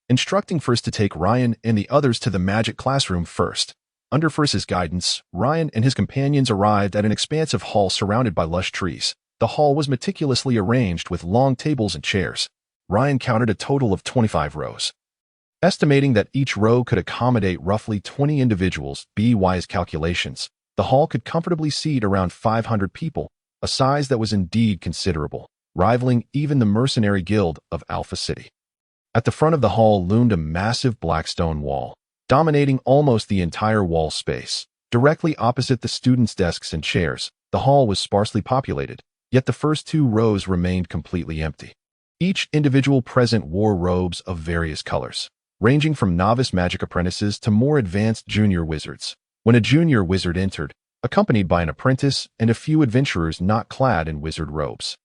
instructing Faris to take Ryan and the others to the magic classroom first. Under Faris's guidance, Ryan and his companions arrived at an expansive hall surrounded by lush trees. The hall was meticulously arranged with long tables and chairs. Ryan counted a total of 25 rows. Estimating that each row could accommodate roughly 20 individuals, by calculations, the hall could comfortably seat around 500 people, a size that was indeed considerable, rivaling even the mercenary guild of Alpha City. At the front of the hall loomed a massive black stone wall, dominating almost the entire wall space. Directly opposite the students' desks and chairs, the hall was sparsely populated, yet the first 2 rows remained completely empty. Each individual present wore robes of various colors, ranging from novice magic apprentices to more advanced junior wizards. When a junior wizard entered, accompanied by an apprentice and a few adventurers not clad in wizard robes,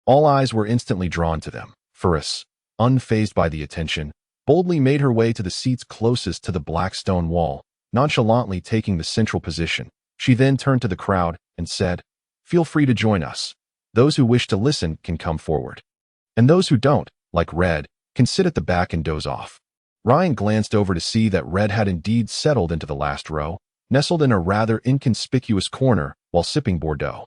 all eyes were instantly drawn to them. Ferris, unfazed by the attention, boldly made her way to the seats closest to the black stone wall, nonchalantly taking the central position. She then turned to the crowd and said, "Feel free to join us. Those who wish to listen can come forward. And those who don't, like Red, can sit at the back and doze off." Ryan glanced over to see that Red had indeed settled into the last row, nestled in a rather inconspicuous corner while sipping Bordeaux.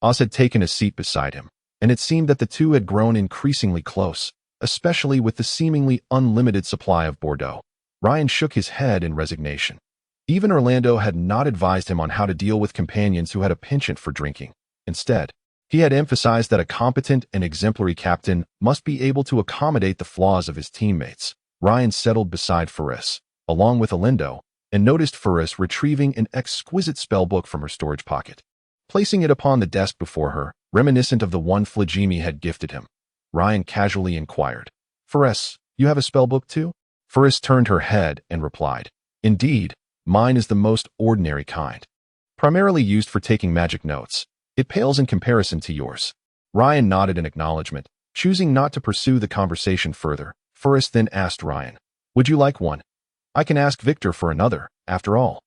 Oz had taken a seat beside him, and it seemed that the two had grown increasingly close, especially with the seemingly unlimited supply of Bordeaux. Ryan shook his head in resignation. Even Orlando had not advised him on how to deal with companions who had a penchant for drinking. Instead, he had emphasized that a competent and exemplary captain must be able to accommodate the flaws of his teammates. Ryan settled beside Ferris, along with Orlando, and noticed Ferris retrieving an exquisite spellbook from her storage pocket. Placing it upon the desk before her, reminiscent of the one Fligimi had gifted him, Ryan casually inquired, "Ferris, you have a spellbook too?" Ferris turned her head and replied, "Indeed, mine is the most ordinary kind. Primarily used for taking magic notes. It pales in comparison to yours." Ryan nodded in acknowledgement, choosing not to pursue the conversation further. Ferris then asked Ryan, "Would you like one? I can ask Victor for another, after all.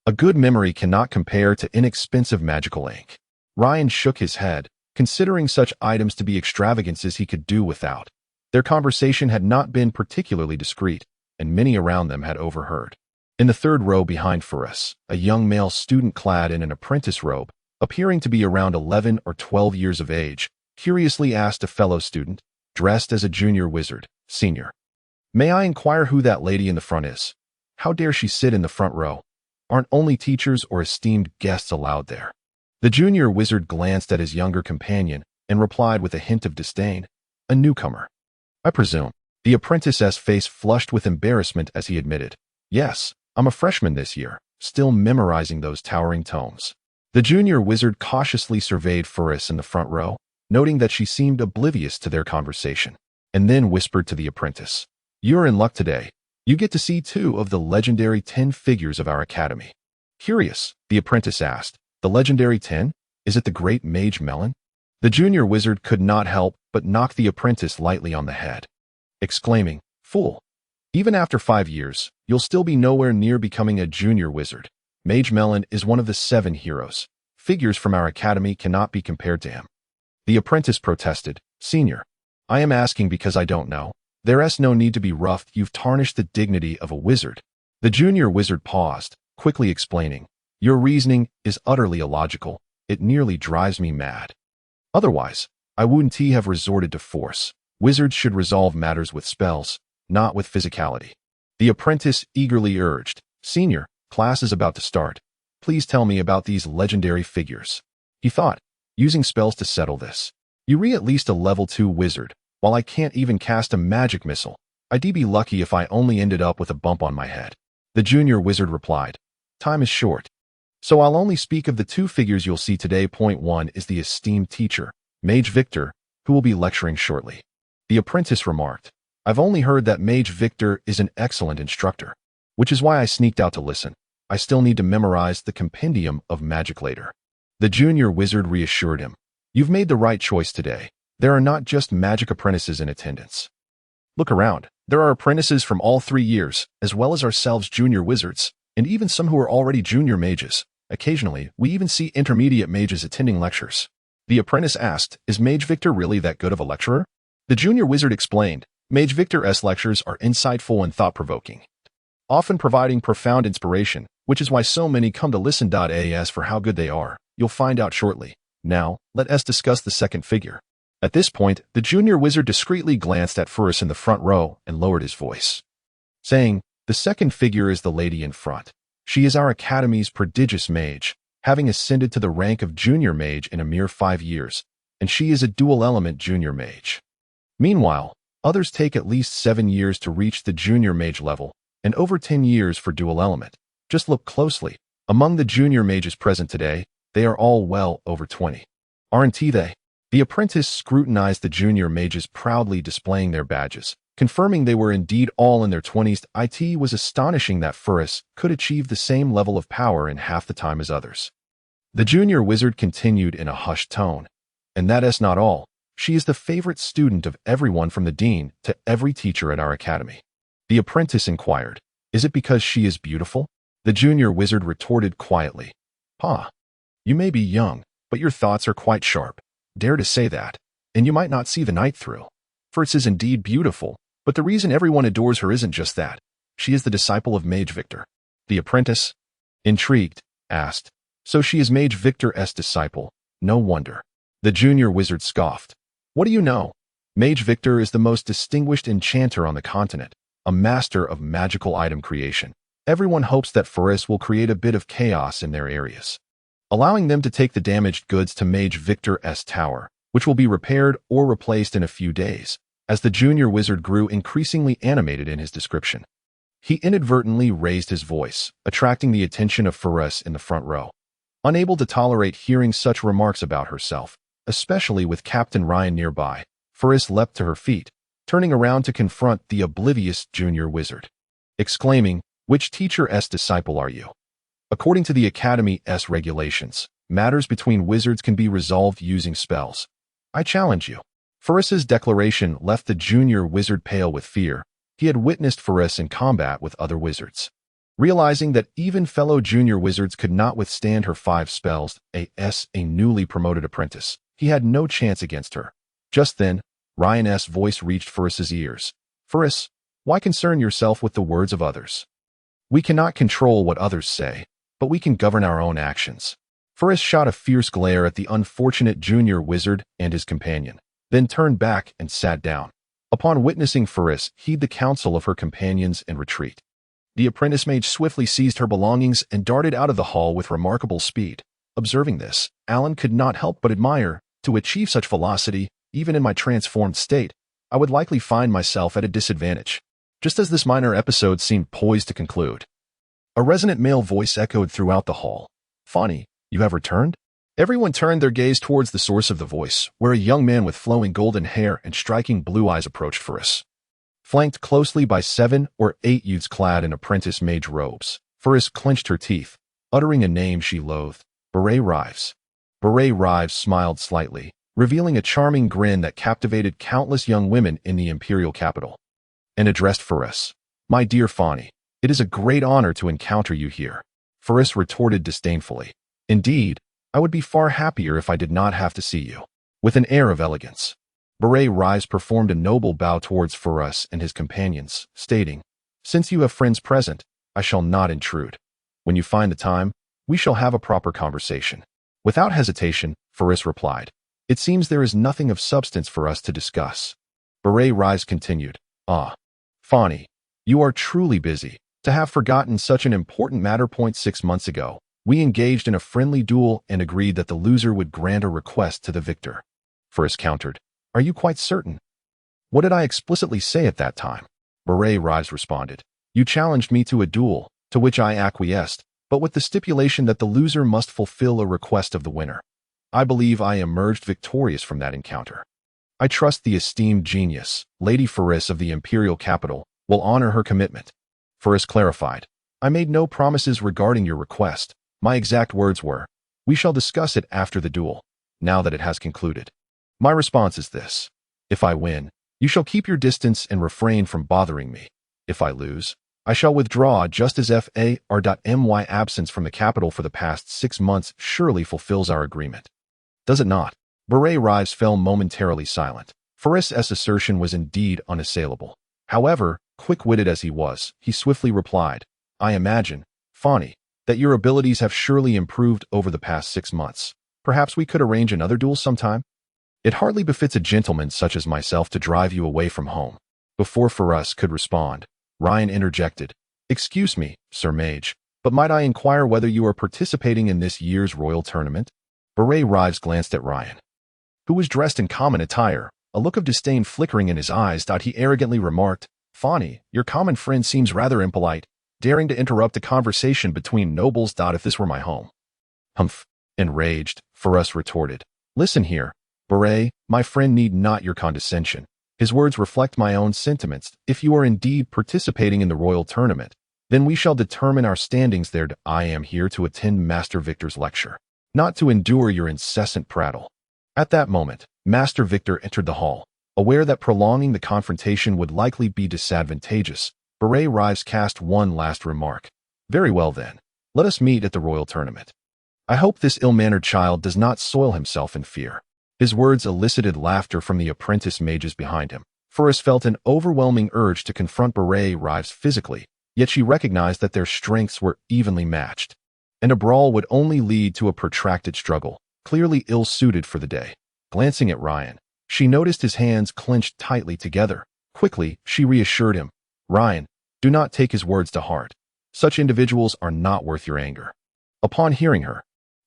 A good memory cannot compare to inexpensive magical ink." Ryan shook his head, considering such items to be extravagances he could do without. Their conversation had not been particularly discreet, and many around them had overheard. In the third row behind Ferris, a young male student clad in an apprentice robe, appearing to be around 11 or 12 years of age, curiously asked a fellow student, dressed as a junior wizard, "Senior, may I inquire who that lady in the front is? How dare she sit in the front row? Aren't only teachers or esteemed guests allowed there?" The junior wizard glanced at his younger companion and replied with a hint of disdain, "A newcomer, I presume." The apprentice's face flushed with embarrassment as he admitted, "Yes, I'm a freshman this year, still memorizing those towering tomes." The junior wizard cautiously surveyed Ferris in the front row, noting that she seemed oblivious to their conversation, and then whispered to the apprentice, "You're in luck today. You get to see 2 of the legendary 10 figures of our academy." "Curious," the apprentice asked. "The legendary 10? Is it the great Mage Melon?" The junior wizard could not help but knock the apprentice lightly on the head, exclaiming, "Fool! Even after 5 years, you'll still be nowhere near becoming a junior wizard. Mage Melon is one of the 7 heroes. Figures from our academy cannot be compared to him." The apprentice protested, "Senior, I am asking because I don't know. There's no need to be rough. You've tarnished the dignity of a wizard." The junior wizard paused, quickly explaining, "Your reasoning is utterly illogical. It nearly drives me mad. Otherwise, I wouldn't have resorted to force. Wizards should resolve matters with spells, not with physicality." The apprentice eagerly urged, "Senior, class is about to start. Please tell me about these legendary figures." He thought, "Using spells to settle this. You're at least a level 2 wizard, while I can't even cast a magic missile. I'd be lucky if I only ended up with a bump on my head." The junior wizard replied, "Time is short, so I'll only speak of the 2 figures you'll see today. Point 1 is the esteemed teacher, Mage Victor, who will be lecturing shortly." The apprentice remarked, "I've only heard that Mage Victor is an excellent instructor, which is why I sneaked out to listen. I still need to memorize the compendium of magic later." The junior wizard reassured him, "You've made the right choice today. There are not just magic apprentices in attendance. Look around. There are apprentices from all 3 years, as well as ourselves junior wizards, and even some who are already junior mages. Occasionally, we even see intermediate mages attending lectures." The apprentice asked, "Is Mage Victor really that good of a lecturer?" The junior wizard explained, "Mage Victor's lectures are insightful and thought-provoking, often providing profound inspiration, which is why so many come to listen. As for how good they are, you'll find out shortly. Now, let us discuss the second figure." At this point, the junior wizard discreetly glanced at Ferris in the front row and lowered his voice. saying, "The second figure is the lady in front. She is our Academy's prodigious mage, having ascended to the rank of junior mage in a mere 5 years, and she is a dual-element junior mage. Meanwhile, others take at least 7 years to reach the junior mage level, and over 10 years for dual element. Just look closely. Among the junior mages present today, they are all well over 20. Aren't they?" The apprentice scrutinized the junior mages proudly displaying their badges, confirming they were indeed all in their 20s. It was astonishing that Furus could achieve the same level of power in half the time as others. The junior wizard continued in a hushed tone. "And that's not all. She is the favorite student of everyone from the dean to every teacher at our academy." The apprentice inquired, "Is it because she is beautiful?" The junior wizard retorted quietly, You may be young, but your thoughts are quite sharp. Dare to say that, and you might not see the night through. Furus is indeed beautiful, but the reason everyone adores her isn't just that. She is the disciple of Mage Victor." The apprentice, intrigued, asked, "So she is Mage Victor's disciple? No wonder." The junior wizard scoffed. "What do you know? Mage Victor is the most distinguished enchanter on the continent, a master of magical item creation. Everyone hopes that Furus will create a bit of chaos in their areas, allowing them to take the damaged goods to Mage Victor's tower, which will be repaired or replaced in a few days." As the junior wizard grew increasingly animated in his description, he inadvertently raised his voice, attracting the attention of Furus in the front row. Unable to tolerate hearing such remarks about herself, especially with Captain Ryan nearby, Furus leapt to her feet, turning around to confront the oblivious junior wizard, exclaiming, "Which teacher's disciple are you? According to the Academy's regulations, matters between wizards can be resolved using spells. I challenge you." Furus's declaration left the junior wizard pale with fear. He had witnessed Furus in combat with other wizards. Realizing that even fellow junior wizards could not withstand her 5 spells, a newly promoted apprentice, he had no chance against her. Just then, Ryan's voice reached Furus's ears. "Furus, why concern yourself with the words of others? We cannot control what others say, but we can govern our own actions." Furus shot a fierce glare at the unfortunate junior wizard and his companion, then turned back and sat down. Upon witnessing Furus heed the counsel of her companions and retreat, the apprentice mage swiftly seized her belongings and darted out of the hall with remarkable speed. Observing this, Alan could not help but admire. To achieve such velocity, even in my transformed state, I would likely find myself at a disadvantage. Just as this minor episode seemed poised to conclude, a resonant male voice echoed throughout the hall. "Fani, you have returned?" Everyone turned their gaze towards the source of the voice, where a young man with flowing golden hair and striking blue eyes approached Furus. Flanked closely by 7 or 8 youths clad in apprentice mage robes, Furus clenched her teeth, uttering a name she loathed, Beret Rives. Beret Rives smiled slightly, revealing a charming grin that captivated countless young women in the imperial capital, and addressed Furus. "My dear Fani, it is a great honor to encounter you here." Furus retorted disdainfully. "Indeed, I would be far happier if I did not have to see you." With an air of elegance, Beret Rives performed a noble bow towards Furus and his companions, stating, "Since you have friends present, I shall not intrude. When you find the time, we shall have a proper conversation." Without hesitation, Furus replied, "It seems there is nothing of substance for us to discuss." Beret Rives continued, Fani, you are truly busy. To have forgotten such an important matter. 6 months ago, we engaged in a friendly duel and agreed that the loser would grant a request to the victor." Furus countered, "Are you quite certain?" "What did I explicitly say at that time?" Beret Rives responded, "You challenged me to a duel, to which I acquiesced, but with the stipulation that the loser must fulfill a request of the winner. I believe I emerged victorious from that encounter. I trust the esteemed genius, Lady Furus of the Imperial Capital, will honor her commitment." Furus clarified, "I made no promises regarding your request. My exact words were, 'We shall discuss it after the duel, now that it has concluded.' My response is this: if I win, you shall keep your distance and refrain from bothering me. If I lose, I shall withdraw, just as FAR.my absence from the capital for the past 6 months surely fulfills our agreement. Does it not?" Beret Rives fell momentarily silent. Furus's assertion was indeed unassailable. However, quick-witted as he was, he swiftly replied, "I imagine, Fani, that your abilities have surely improved over the past 6 months. Perhaps we could arrange another duel sometime? It hardly befits a gentleman such as myself to drive you away from home." Before Furus could respond, Ryan interjected. Excuse me, Sir Mage, but might I inquire whether you are participating in this year's royal tournament? Beret Rives glanced at Ryan, who was dressed in common attire, a look of disdain flickering in his eyes. He arrogantly remarked, Fawny, your common friend seems rather impolite, daring to interrupt a conversation between nobles. If this were my home. Humph. Enraged, Ferus retorted. Listen here, Beret, my friend need not your condescension. His words reflect my own sentiments. If you are indeed participating in the royal tournament, then we shall determine our standings there. I am here to attend Master Victor's lecture, not to endure your incessant prattle. At that moment, Master Victor entered the hall. Aware that prolonging the confrontation would likely be disadvantageous, Beret Rives cast one last remark. Very well then, let us meet at the royal tournament. I hope this ill-mannered child does not soil himself in fear. His words elicited laughter from the apprentice mages behind him. Ferus felt an overwhelming urge to confront Beret Rives physically, yet she recognized that their strengths were evenly matched, and a brawl would only lead to a protracted struggle, clearly ill-suited for the day. Glancing at Ryan, she noticed his hands clenched tightly together. Quickly, she reassured him. Ryan, do not take his words to heart. Such individuals are not worth your anger. Upon hearing her,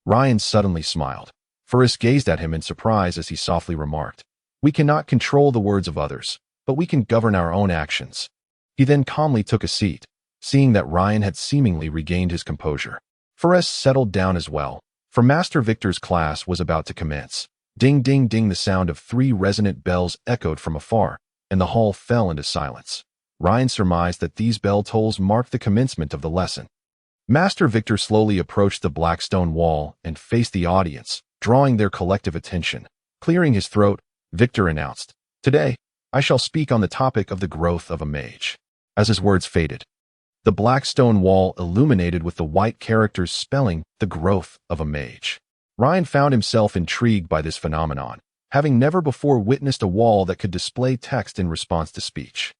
Ryan suddenly smiled. Ferus gazed at him in surprise as he softly remarked, We cannot control the words of others, but we can govern our own actions. He then calmly took a seat, seeing that Ryan had seemingly regained his composure. Ferus settled down as well, for Master Victor's class was about to commence. Ding, ding, ding, the sound of 3 resonant bells echoed from afar, and the hall fell into silence. Ryan surmised that these bell tolls marked the commencement of the lesson. Master Victor slowly approached the black stone wall and faced the audience, drawing their collective attention. Clearing his throat, Victor announced, Today, I shall speak on the topic of the growth of a mage. As his words faded, the black stone wall illuminated with the white characters spelling the growth of a mage. Ryan found himself intrigued by this phenomenon, having never before witnessed a wall that could display text in response to speech.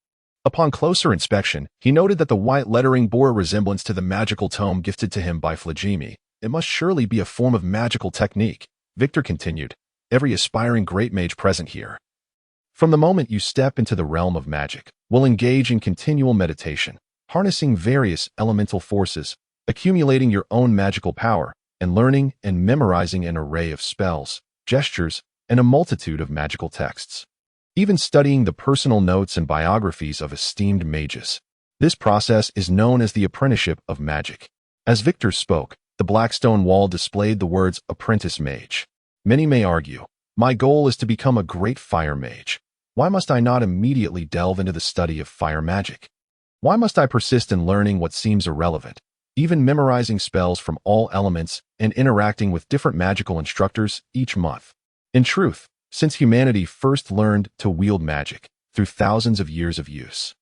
Upon closer inspection, he noted that the white lettering bore a resemblance to the magical tome gifted to him by Phlegemi. It must surely be a form of magical technique. Victor continued, Every aspiring great mage present here, from the moment you step into the realm of magic, will engage in continual meditation, harnessing various elemental forces, accumulating your own magical power, and learning and memorizing an array of spells, gestures, and a multitude of magical texts. Even studying the personal notes and biographies of esteemed mages. This process is known as the apprenticeship of magic. As Victor spoke, the black stone wall displayed the words apprentice mage. Many may argue, my goal is to become a great fire mage. Why must I not immediately delve into the study of fire magic? Why must I persist in learning what seems irrelevant, even memorizing spells from all elements and interacting with different magical instructors each month? In truth, since humanity first learned to wield magic through thousands of years of use,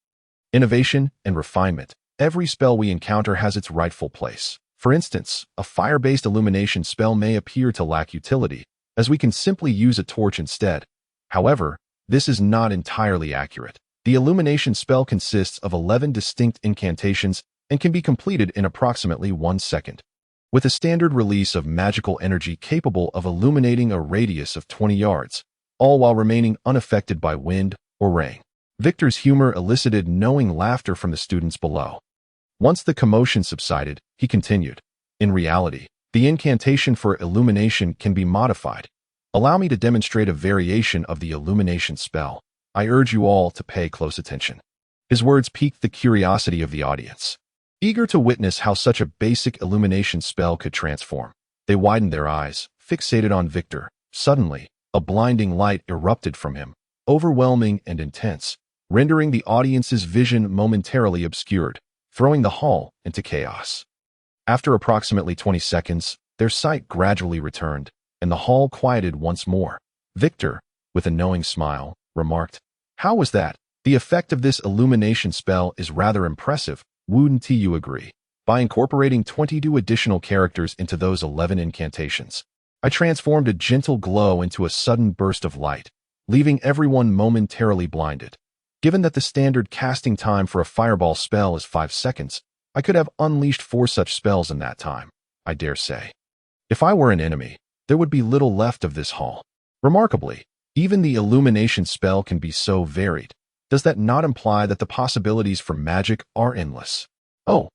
innovation, and refinement, every spell we encounter has its rightful place. For instance, a fire-based illumination spell may appear to lack utility, as we can simply use a torch instead. However, this is not entirely accurate. The illumination spell consists of 11 distinct incantations and can be completed in approximately 1 second, with a standard release of magical energy capable of illuminating a radius of 20 yards, all while remaining unaffected by wind or rain. Victor's humor elicited knowing laughter from the students below. Once the commotion subsided, he continued, In reality, the incantation for illumination can be modified. Allow me to demonstrate a variation of the illumination spell. I urge you all to pay close attention. His words piqued the curiosity of the audience. Eager to witness how such a basic illumination spell could transform, they widened their eyes, fixated on Victor. Suddenly, a blinding light erupted from him, overwhelming and intense, rendering the audience's vision momentarily obscured, throwing the hall into chaos. After approximately 20 seconds, their sight gradually returned, and the hall quieted once more. Victor, with a knowing smile, remarked, How was that? The effect of this illumination spell is rather impressive, wouldn't you agree? By incorporating 22 additional characters into those 11 incantations, I transformed a gentle glow into a sudden burst of light, leaving everyone momentarily blinded. Given that the standard casting time for a fireball spell is 5 seconds, I could have unleashed 4 such spells in that time, I dare say. If I were an enemy, there would be little left of this hall. Remarkably, even the illumination spell can be so varied. Does that not imply that the possibilities for magic are endless? Oh,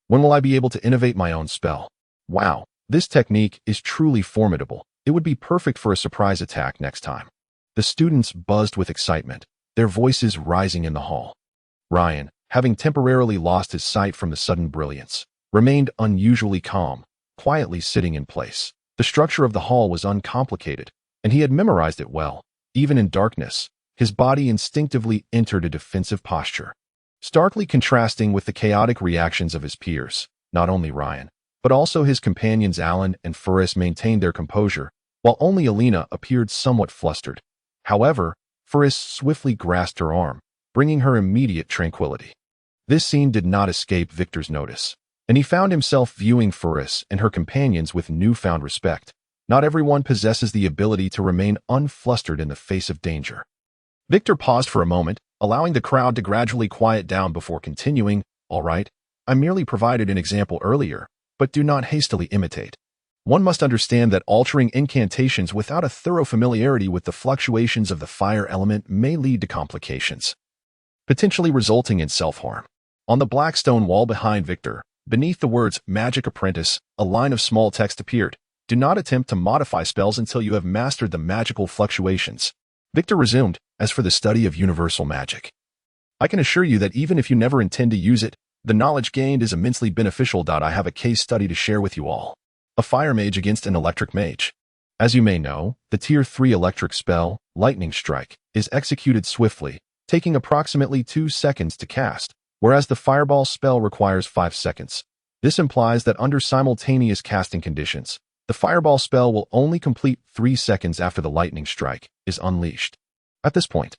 when will I be able to innovate my own spell? Wow, this technique is truly formidable. It would be perfect for a surprise attack next time. The students buzzed with excitement, their voices rising in the hall. Ryan, having temporarily lost his sight from the sudden brilliance, remained unusually calm, quietly sitting in place. The structure of the hall was uncomplicated, and he had memorized it well. Even in darkness, his body instinctively entered a defensive posture, starkly contrasting with the chaotic reactions of his peers. Not only Ryan, but also his companions Alan and Ferris maintained their composure, while only Alina appeared somewhat flustered. However, Ferris swiftly grasped her arm, bringing her immediate tranquility. This scene did not escape Victor's notice, and he found himself viewing Ferris and her companions with newfound respect. Not everyone possesses the ability to remain unflustered in the face of danger. Victor paused for a moment, allowing the crowd to gradually quiet down before continuing. All right, I merely provided an example earlier, but do not hastily imitate. One must understand that altering incantations without a thorough familiarity with the fluctuations of the fire element may lead to complications, potentially resulting in self-harm. On the black stone wall behind Victor, beneath the words Magic Apprentice, a line of small text appeared. Do not attempt to modify spells until you have mastered the magical fluctuations. Victor resumed, as for the study of universal magic, I can assure you that even if you never intend to use it, the knowledge gained is immensely beneficial. I have a case study to share with you all. A fire mage against an electric mage. As you may know, the Tier 3 electric spell, Lightning Strike, is executed swiftly, taking approximately 2 seconds to cast, whereas the fireball spell requires 5 seconds. This implies that under simultaneous casting conditions, the fireball spell will only complete 3 seconds after the lightning strike is unleashed. At this point,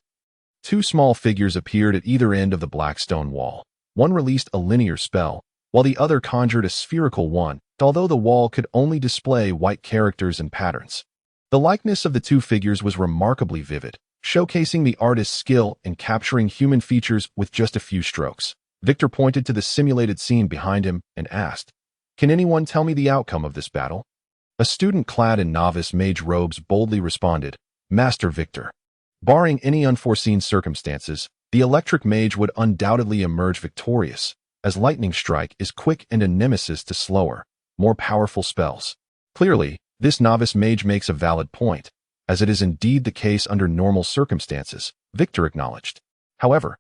2 small figures appeared at either end of the black stone wall. One released a linear spell, while the other conjured a spherical one, although the wall could only display white characters and patterns. The likeness of the 2 figures was remarkably vivid, showcasing the artist's skill in capturing human features with just a few strokes. Victor pointed to the simulated scene behind him and asked, "Can anyone tell me the outcome of this battle?" A student clad in novice mage robes boldly responded, "Master Victor." Barring any unforeseen circumstances, the electric mage would undoubtedly emerge victorious, as Lightning Strike is quick and a nemesis to slower, more powerful spells. Clearly, this novice mage makes a valid point, as it is indeed the case under normal circumstances, Victor acknowledged. However,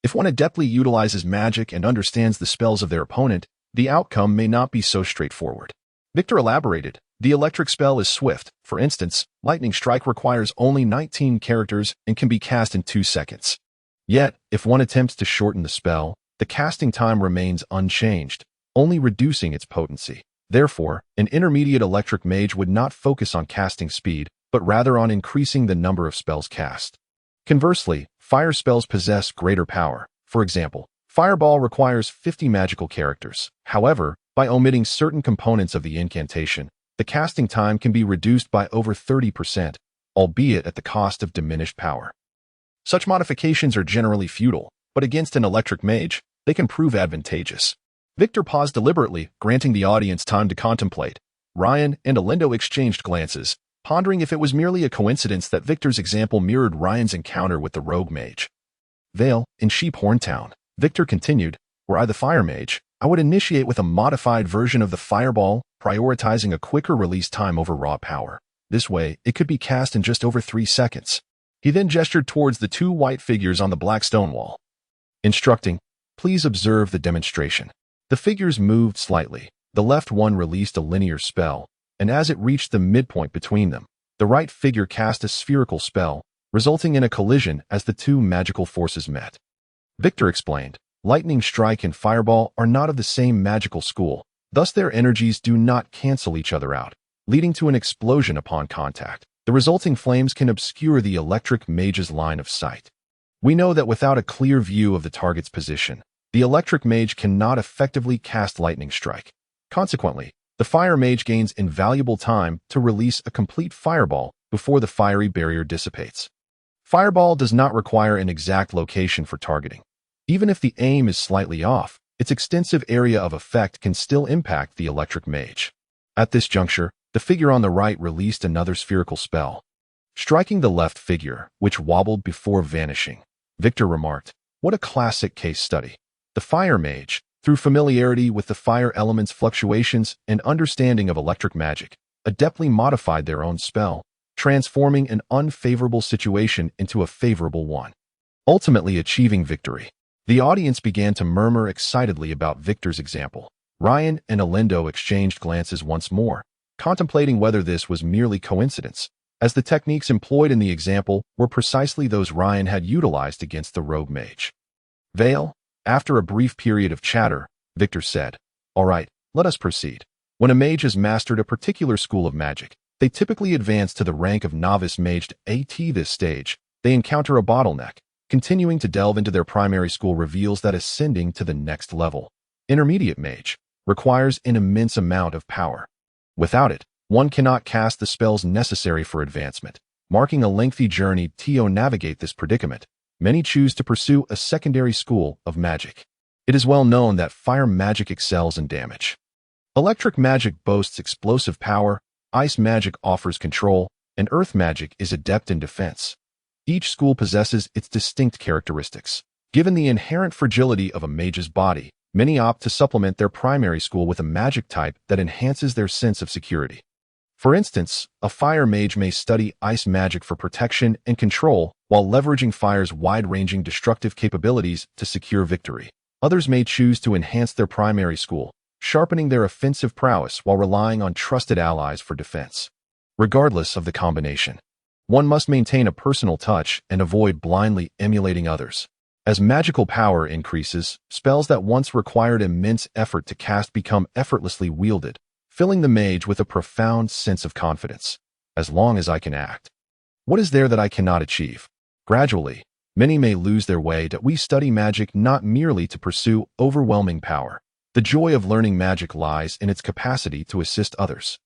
if one adeptly utilizes magic and understands the spells of their opponent, the outcome may not be so straightforward. Victor elaborated, the electric spell is swift. For instance, Lightning Strike requires only 19 characters and can be cast in 2 seconds. Yet, if one attempts to shorten the spell, the casting time remains unchanged, only reducing its potency. Therefore, an intermediate electric mage would not focus on casting speed, but rather on increasing the number of spells cast. Conversely, fire spells possess greater power. For example, Fireball requires 50 magical characters. However, by omitting certain components of the incantation, the casting time can be reduced by over 30%, albeit at the cost of diminished power. Such modifications are generally futile, but against an electric mage, they can prove advantageous. Victor paused deliberately, granting the audience time to contemplate. Ryan and Alindo exchanged glances, pondering if it was merely a coincidence that Victor's example mirrored Ryan's encounter with the rogue mage. Vale, in Sheephorn Town, Victor continued, were I the fire mage, I would initiate with a modified version of the fireball, prioritizing a quicker release time over raw power. This way, it could be cast in just over 3 seconds. He then gestured towards the 2 white figures on the black stone wall, instructing, please observe the demonstration. The figures moved slightly. The left one released a linear spell, and as it reached the midpoint between them, the right figure cast a spherical spell, resulting in a collision as the 2 magical forces met. Victor explained, Lightning Strike and Fireball are not of the same magical school, thus their energies do not cancel each other out, leading to an explosion upon contact. The resulting flames can obscure the electric mage's line of sight. We know that without a clear view of the target's position, the electric mage cannot effectively cast Lightning Strike. Consequently, the fire mage gains invaluable time to release a complete fireball before the fiery barrier dissipates. Fireball does not require an exact location for targeting. Even if the aim is slightly off, its extensive area of effect can still impact the electric mage. At this juncture, the figure on the right released another spherical spell, striking the left figure, which wobbled before vanishing. Victor remarked. What a classic case study. The fire mage, through familiarity with the fire element's fluctuations and understanding of electric magic, adeptly modified their own spell, transforming an unfavorable situation into a favorable one, ultimately achieving victory. The audience began to murmur excitedly about Victor's example. Ryan and Alindo exchanged glances once more, contemplating whether this was merely coincidence, as the techniques employed in the example were precisely those Ryan had utilized against the rogue mage. Vale, after a brief period of chatter, Victor said, "All right, let us proceed. When a mage has mastered a particular school of magic, they typically advance to the rank of novice mage. At this stage, they encounter a bottleneck. Continuing to delve into their primary school reveals that ascending to the next level, intermediate mage, requires an immense amount of power. Without it, one cannot cast the spells necessary for advancement, marking a lengthy journey to navigate this predicament. Many choose to pursue a secondary school of magic. It is well known that fire magic excels in damage. Electric magic boasts explosive power, ice magic offers control, and earth magic is adept in defense. Each school possesses its distinct characteristics. Given the inherent fragility of a mage's body, many opt to supplement their primary school with a magic type that enhances their sense of security. For instance, a fire mage may study ice magic for protection and control while leveraging fire's wide-ranging destructive capabilities to secure victory. Others may choose to enhance their primary school, sharpening their offensive prowess while relying on trusted allies for defense. Regardless of the combination, one must maintain a personal touch and avoid blindly emulating others. As magical power increases, spells that once required immense effort to cast become effortlessly wielded, filling the mage with a profound sense of confidence. As long as I can act, what is there that I cannot achieve? Gradually, many may lose their way that we study magic not merely to pursue overwhelming power. The joy of learning magic lies in its capacity to assist others.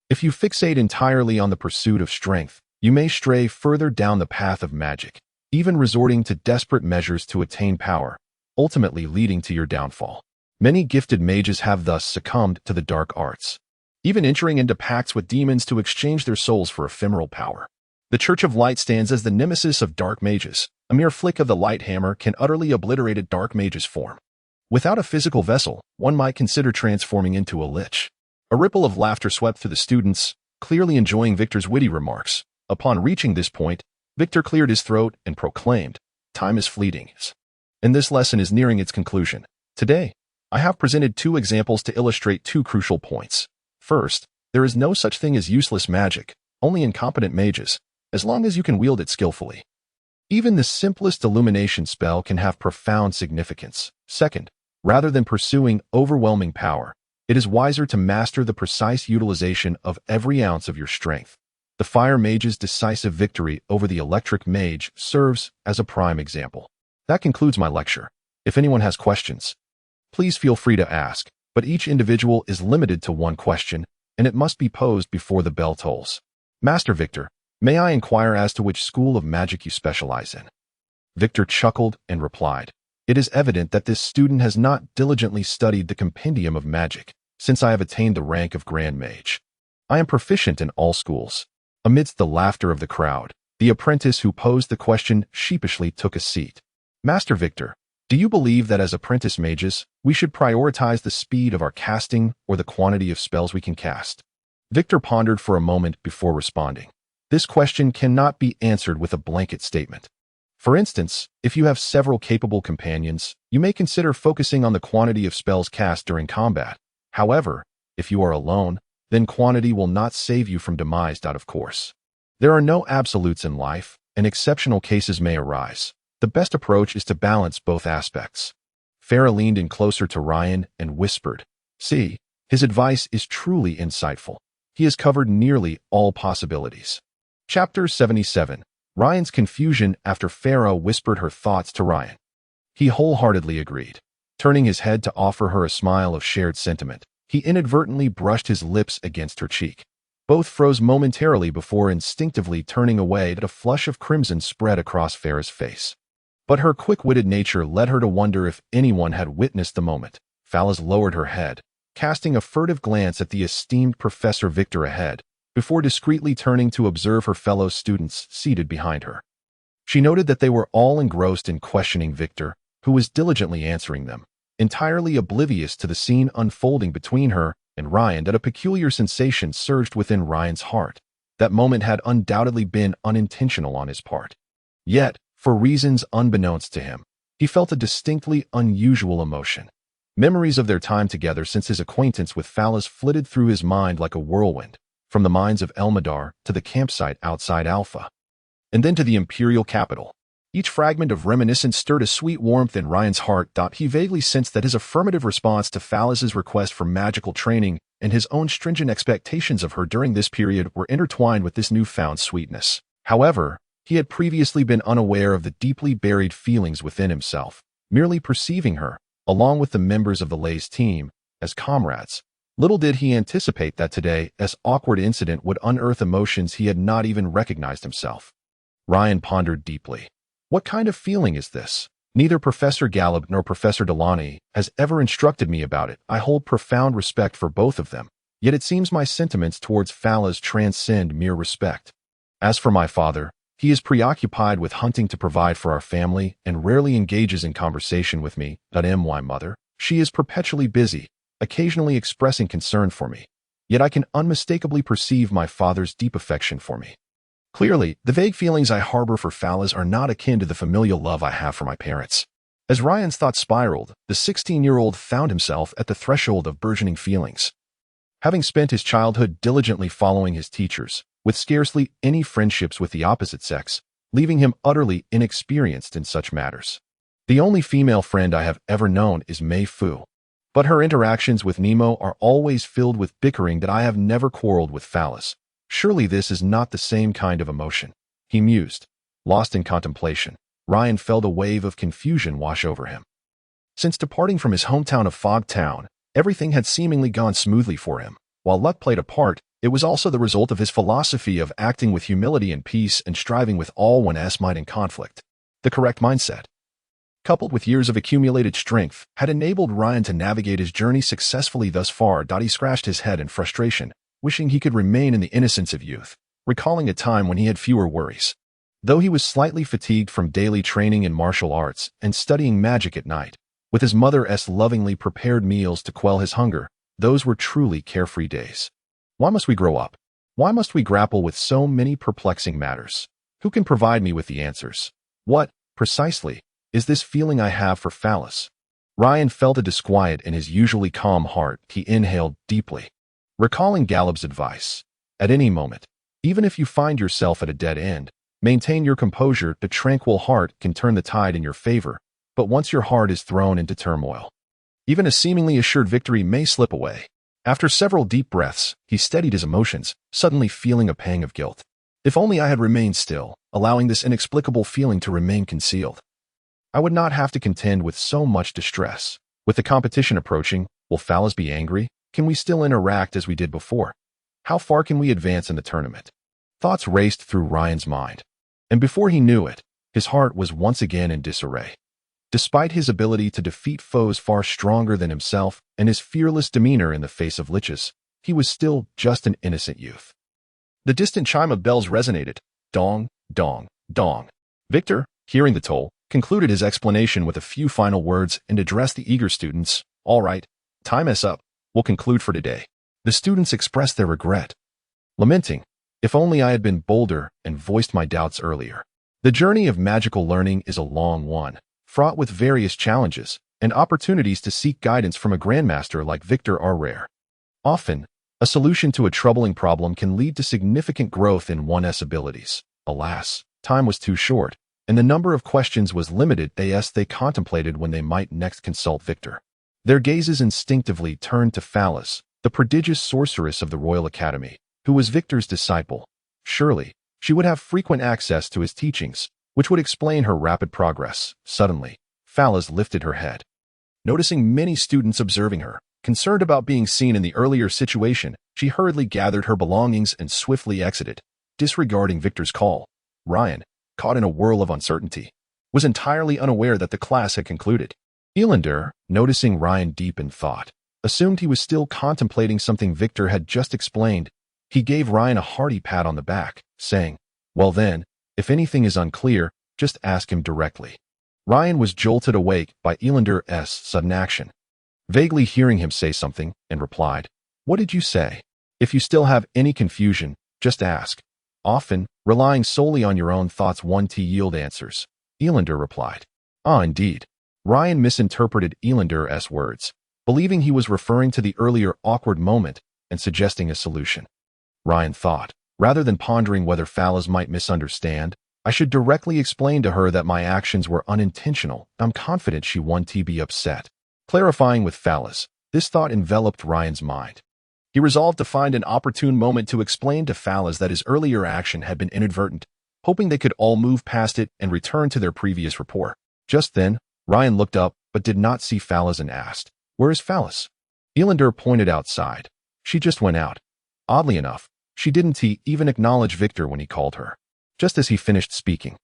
If you fixate entirely on the pursuit of strength, you may stray further down the path of magic, even resorting to desperate measures to attain power, ultimately leading to your downfall. Many gifted mages have thus succumbed to the dark arts, even entering into pacts with demons to exchange their souls for ephemeral power. The Church of Light stands as the nemesis of dark mages. A mere flick of the light hammer can utterly obliterate a dark mage's form. Without a physical vessel, one might consider transforming into a lich. A ripple of laughter swept through the students, clearly enjoying Victor's witty remarks. Upon reaching this point, Victor cleared his throat and proclaimed, "Time is fleeting, and this lesson is nearing its conclusion. Today, I have presented two examples to illustrate two crucial points. First, there is no such thing as useless magic, only incompetent mages, as long as you can wield it skillfully. Even the simplest illumination spell can have profound significance. Second, rather than pursuing overwhelming power, it is wiser to master the precise utilization of every ounce of your strength. The fire mage's decisive victory over the electric mage serves as a prime example. That concludes my lecture. If anyone has questions, please feel free to ask, but each individual is limited to one question, and it must be posed before the bell tolls. Master Victor, may I inquire as to which school of magic you specialize in? Victor chuckled and replied, "It is evident that this student has not diligently studied the compendium of magic, since I have attained the rank of Grand Mage. I am proficient in all schools." Amidst the laughter of the crowd, the apprentice who posed the question sheepishly took a seat. Master Victor, do you believe that as apprentice mages, we should prioritize the speed of our casting or the quantity of spells we can cast? Victor pondered for a moment before responding. This question cannot be answered with a blanket statement. For instance, if you have several capable companions, you may consider focusing on the quantity of spells cast during combat. However, if you are alone, then quantity will not save you from demise. Of course, there are no absolutes in life, and exceptional cases may arise. The best approach is to balance both aspects. Farah leaned in closer to Ryan and whispered, "See, his advice is truly insightful. He has covered nearly all possibilities." Chapter 77. Ryan's confusion after Farah whispered her thoughts to Ryan. He wholeheartedly agreed. Turning his head to offer her a smile of shared sentiment, he inadvertently brushed his lips against her cheek. Both froze momentarily before instinctively turning away as a flush of crimson spread across Farah's face. But her quick-witted nature led her to wonder if anyone had witnessed the moment. Farah lowered her head, casting a furtive glance at the esteemed Professor Victor ahead, before discreetly turning to observe her fellow students seated behind her. She noted that they were all engrossed in questioning Victor, who was diligently answering them, entirely oblivious to the scene unfolding between her and Ryan. That a peculiar sensation surged within Ryan's heart. That moment had undoubtedly been unintentional on his part. Yet, for reasons unbeknownst to him, he felt a distinctly unusual emotion. Memories of their time together since his acquaintance with Phalas flitted through his mind like a whirlwind, from the mines of Elmadar to the campsite outside Alpha, and then to the Imperial capital. Each fragment of reminiscence stirred a sweet warmth in Ryan's heart. He vaguely sensed that his affirmative response to Phalas's request for magical training and his own stringent expectations of her during this period were intertwined with this newfound sweetness. However, he had previously been unaware of the deeply buried feelings within himself, merely perceiving her, along with the members of the Lay's team, as comrades. Little did he anticipate that today, this awkward incident would unearth emotions he had not even recognized himself. Ryan pondered deeply. What kind of feeling is this? Neither Professor Gallup nor Professor Delany has ever instructed me about it. I hold profound respect for both of them, yet it seems my sentiments towards Phalas transcend mere respect. As for my father, he is preoccupied with hunting to provide for our family and rarely engages in conversation with me. My mother, she is perpetually busy, occasionally expressing concern for me, yet I can unmistakably perceive my father's deep affection for me. Clearly, the vague feelings I harbor for Phalas are not akin to the familial love I have for my parents. As Ryan's thoughts spiraled, the 16-year-old found himself at the threshold of burgeoning feelings. Having spent his childhood diligently following his teachers, with scarcely any friendships with the opposite sex, leaving him utterly inexperienced in such matters. The only female friend I have ever known is Mei Fu, but her interactions with Nemo are always filled with bickering. That I have never quarreled with Phalas. Surely this is not the same kind of emotion, he mused. Lost in contemplation, Ryan felt a wave of confusion wash over him. Since departing from his hometown of Fog Town, everything had seemingly gone smoothly for him. While luck played a part, it was also the result of his philosophy of acting with humility and peace and striving with all one's might in conflict. The correct mindset, coupled with years of accumulated strength, had enabled Ryan to navigate his journey successfully thus far. He scratched his head in frustration, wishing he could remain in the innocence of youth, recalling a time when he had fewer worries. Though he was slightly fatigued from daily training in martial arts and studying magic at night, with his mother's lovingly prepared meals to quell his hunger, those were truly carefree days. Why must we grow up? Why must we grapple with so many perplexing matters? Who can provide me with the answers? What, precisely, is this feeling I have for Phalas? Ryan felt a disquiet in his usually calm heart. He inhaled deeply, recalling Gallup's advice. At any moment, even if you find yourself at a dead end, maintain your composure. The tranquil heart can turn the tide in your favor, but once your heart is thrown into turmoil, even a seemingly assured victory may slip away. After several deep breaths, he steadied his emotions, suddenly feeling a pang of guilt. If only I had remained still, allowing this inexplicable feeling to remain concealed, I would not have to contend with so much distress. With the competition approaching, will Phalas be angry? Can we still interact as we did before? How far can we advance in the tournament? Thoughts raced through Ryan's mind, and before he knew it, his heart was once again in disarray. Despite his ability to defeat foes far stronger than himself and his fearless demeanor in the face of liches, he was still just an innocent youth. The distant chime of bells resonated. Dong, dong, dong. Victor, hearing the toll, concluded his explanation with a few final words and addressed the eager students. All right, time is up. We'll conclude for today. The students expressed their regret, lamenting, if only I had been bolder and voiced my doubts earlier. The journey of magical learning is a long one, fraught with various challenges, and opportunities to seek guidance from a grandmaster like Victor are rare. Often, a solution to a troubling problem can lead to significant growth in one's abilities. Alas, time was too short, and the number of questions was limited they contemplated when they might next consult Victor. Their gazes instinctively turned to Phalas, the prodigious sorceress of the Royal Academy, who was Victor's disciple. Surely, she would have frequent access to his teachings, which would explain her rapid progress. Suddenly, Phalas lifted her head. Noticing many students observing her, concerned about being seen in the earlier situation, she hurriedly gathered her belongings and swiftly exited, disregarding Victor's call. Ryan, caught in a whirl of uncertainty, was entirely unaware that the class had concluded. Elander, noticing Ryan deep in thought, assumed he was still contemplating something Victor had just explained. He gave Ryan a hearty pat on the back, saying, "Well then, if anything is unclear, Just ask him directly. Ryan was jolted awake by Elander's sudden action, vaguely hearing him say something, and replied, "What did you say? If you still have any confusion, just ask." "Often, relying solely on your own thoughts won't yield answers," Elander replied. "Ah, indeed." Ryan misinterpreted Elander's words, believing he was referring to the earlier awkward moment and suggesting a solution. Ryan thought, rather than pondering whether Fallas might misunderstand, "I should directly explain to her that my actions were unintentional. I'm confident she won't be upset." Clarifying with Fallas, this thought enveloped Ryan's mind. He resolved to find an opportune moment to explain to Fallas that his earlier action had been inadvertent, hoping they could all move past it and return to their previous rapport. Just then, Ryan looked up but did not see Fallas and asked, "Where is Fallas?" Elander pointed outside. "She just went out." Oddly enough, she didn't even acknowledge Victor when he called her. Just as he finished speaking,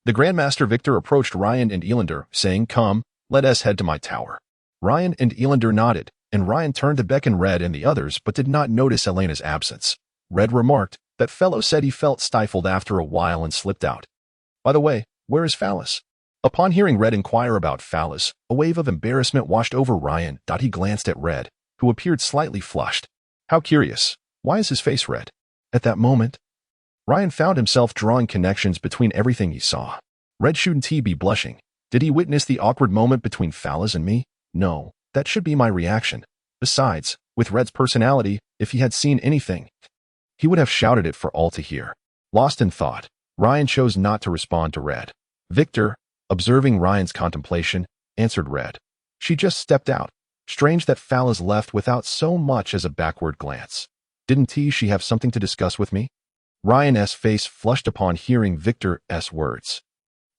the Grandmaster Victor approached Ryan and Elander, saying, "Come, let us head to my tower." Ryan and Elander nodded, and Ryan turned to beckon Red and the others but did not notice Elena's absence. Red remarked, "That fellow said he felt stifled after a while and slipped out. By the way, where is Fallas?" Upon hearing Red inquire about Fallas, a wave of embarrassment washed over Ryan. He glanced at Red, who appeared slightly flushed. How curious. Why is his face red? At that moment, Ryan found himself drawing connections between everything he saw. Red shouldn't he be blushing? Did he witness the awkward moment between Fallas and me? No, that should be my reaction. Besides, with Red's personality, if he had seen anything, he would have shouted it for all to hear. Lost in thought, Ryan chose not to respond to Red. Victor, observing Ryan's contemplation, answered Red. "She just stepped out. Strange that Fallas left without so much as a backward glance. Didn't she have something to discuss with me?" Ryan's face flushed upon hearing Victor's words,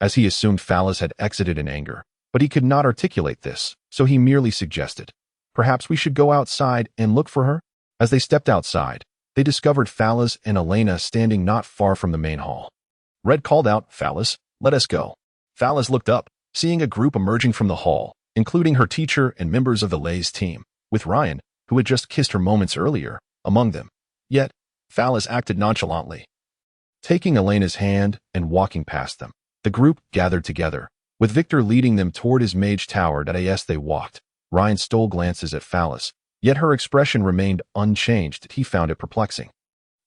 as he assumed Fallas had exited in anger, but he could not articulate this, so he merely suggested, "Perhaps we should go outside and look for her?" As they stepped outside, they discovered Fallas and Elena standing not far from the main hall. Red called out, "Fallas, let us go." Fallas looked up, seeing a group emerging from the hall, including her teacher and members of the Lay's team, with Ryan, who had just kissed her moments earlier, among them. Yet, Fallas acted nonchalantly, taking Elena's hand and walking past them. The group gathered together, with Victor leading them toward his mage tower. As they walked, Ryan stole glances at Fallas, yet her expression remained unchanged. He found it perplexing,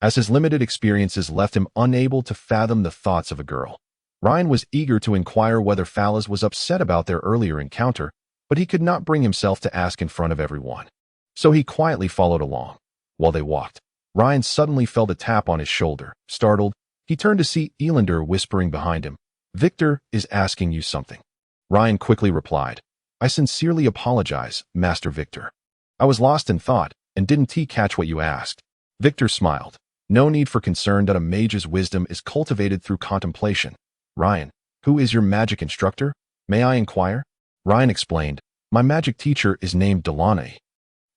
as his limited experiences left him unable to fathom the thoughts of a girl. Ryan was eager to inquire whether Fallas was upset about their earlier encounter, but he could not bring himself to ask in front of everyone. So he quietly followed along. While they walked, Ryan suddenly felt a tap on his shoulder. Startled, he turned to see Elander whispering behind him, "Victor is asking you something." Ryan quickly replied, "I sincerely apologize, Master Victor. I was lost in thought and didn't catch what you asked." Victor smiled. "No need for concern. A mage's wisdom is cultivated through contemplation." "Ryan, who is your magic instructor? May I inquire?" Ryan explained, "My magic teacher is named Delaney,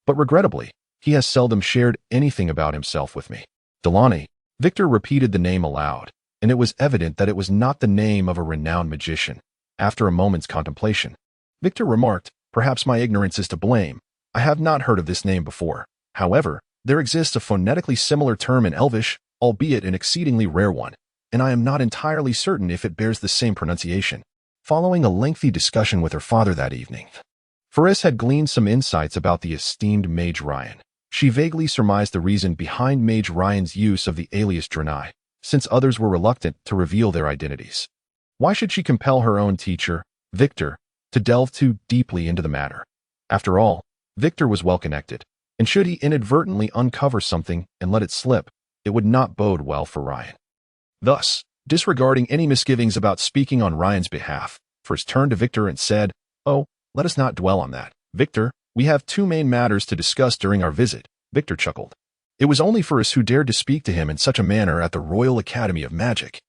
but regrettably, he has seldom shared anything about himself with me." Delaney. Victor repeated the name aloud, and it was evident that it was not the name of a renowned magician. After a moment's contemplation, Victor remarked, "Perhaps my ignorance is to blame. I have not heard of this name before. However, there exists a phonetically similar term in Elvish, albeit an exceedingly rare one, and I am not entirely certain if it bears the same pronunciation." Following a lengthy discussion with her father that evening, Ferris had gleaned some insights about the esteemed Mage Ryan. She vaguely surmised the reason behind Mage Ryan's use of the alias Draenei, since others were reluctant to reveal their identities. Why should she compel her own teacher, Victor, to delve too deeply into the matter? After all, Victor was well connected, and should he inadvertently uncover something and let it slip, it would not bode well for Ryan. Thus, disregarding any misgivings about speaking on Ryan's behalf, Ferris turned to Victor and said, "Oh, let us not dwell on that. Victor, we have two main matters to discuss during our visit." Victor chuckled. It was only Ferris who dared to speak to him in such a manner at the Royal Academy of Magic.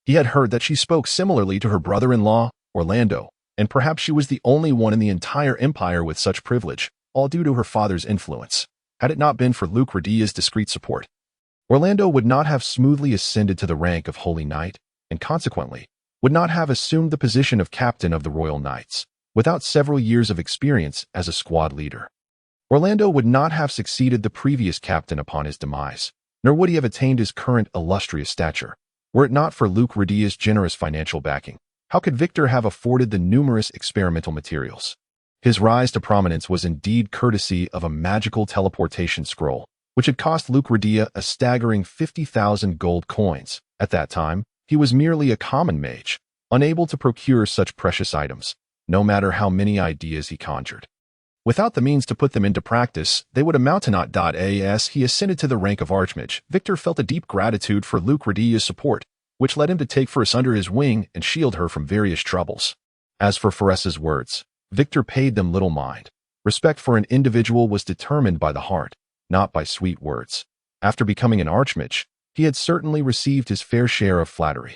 He had heard that she spoke similarly to her brother-in-law, Orlando, and perhaps she was the only one in the entire empire with such privilege, all due to her father's influence. Had it not been for Luke Radia's discreet support, Orlando would not have smoothly ascended to the rank of Holy Knight, and consequently, would not have assumed the position of captain of the Royal Knights, without several years of experience as a squad leader. Orlando would not have succeeded the previous captain upon his demise, nor would he have attained his current illustrious stature, were it not for Luke Radia's generous financial backing. How could Victor have afforded the numerous experimental materials? His rise to prominence was indeed courtesy of a magical teleportation scroll, which had cost Lucretia a staggering 50,000 gold coins. At that time, he was merely a common mage, unable to procure such precious items, no matter how many ideas he conjured. Without the means to put them into practice, they would amount to naught. As he ascended to the rank of Archmage, Victor felt a deep gratitude for Lucretia's support, which led him to take Foress under his wing and shield her from various troubles. As for Foress's words, Victor paid them little mind. Respect for an individual was determined by the heart, not by sweet words. After becoming an Archmage, he had certainly received his fair share of flattery.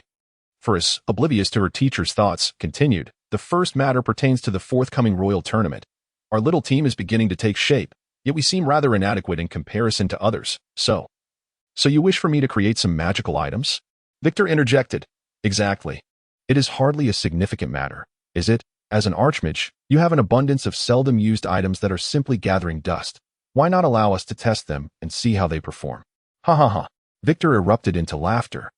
Foress, oblivious to her teacher's thoughts, continued, "The first matter pertains to the forthcoming royal tournament. Our little team is beginning to take shape, yet we seem rather inadequate in comparison to others. So you wish for me to create some magical items?" Victor interjected. "Exactly. It is hardly a significant matter, is it? As an Archmage, you have an abundance of seldom used items that are simply gathering dust. Why not allow us to test them and see how they perform?" "Ha ha ha." Victor erupted into laughter,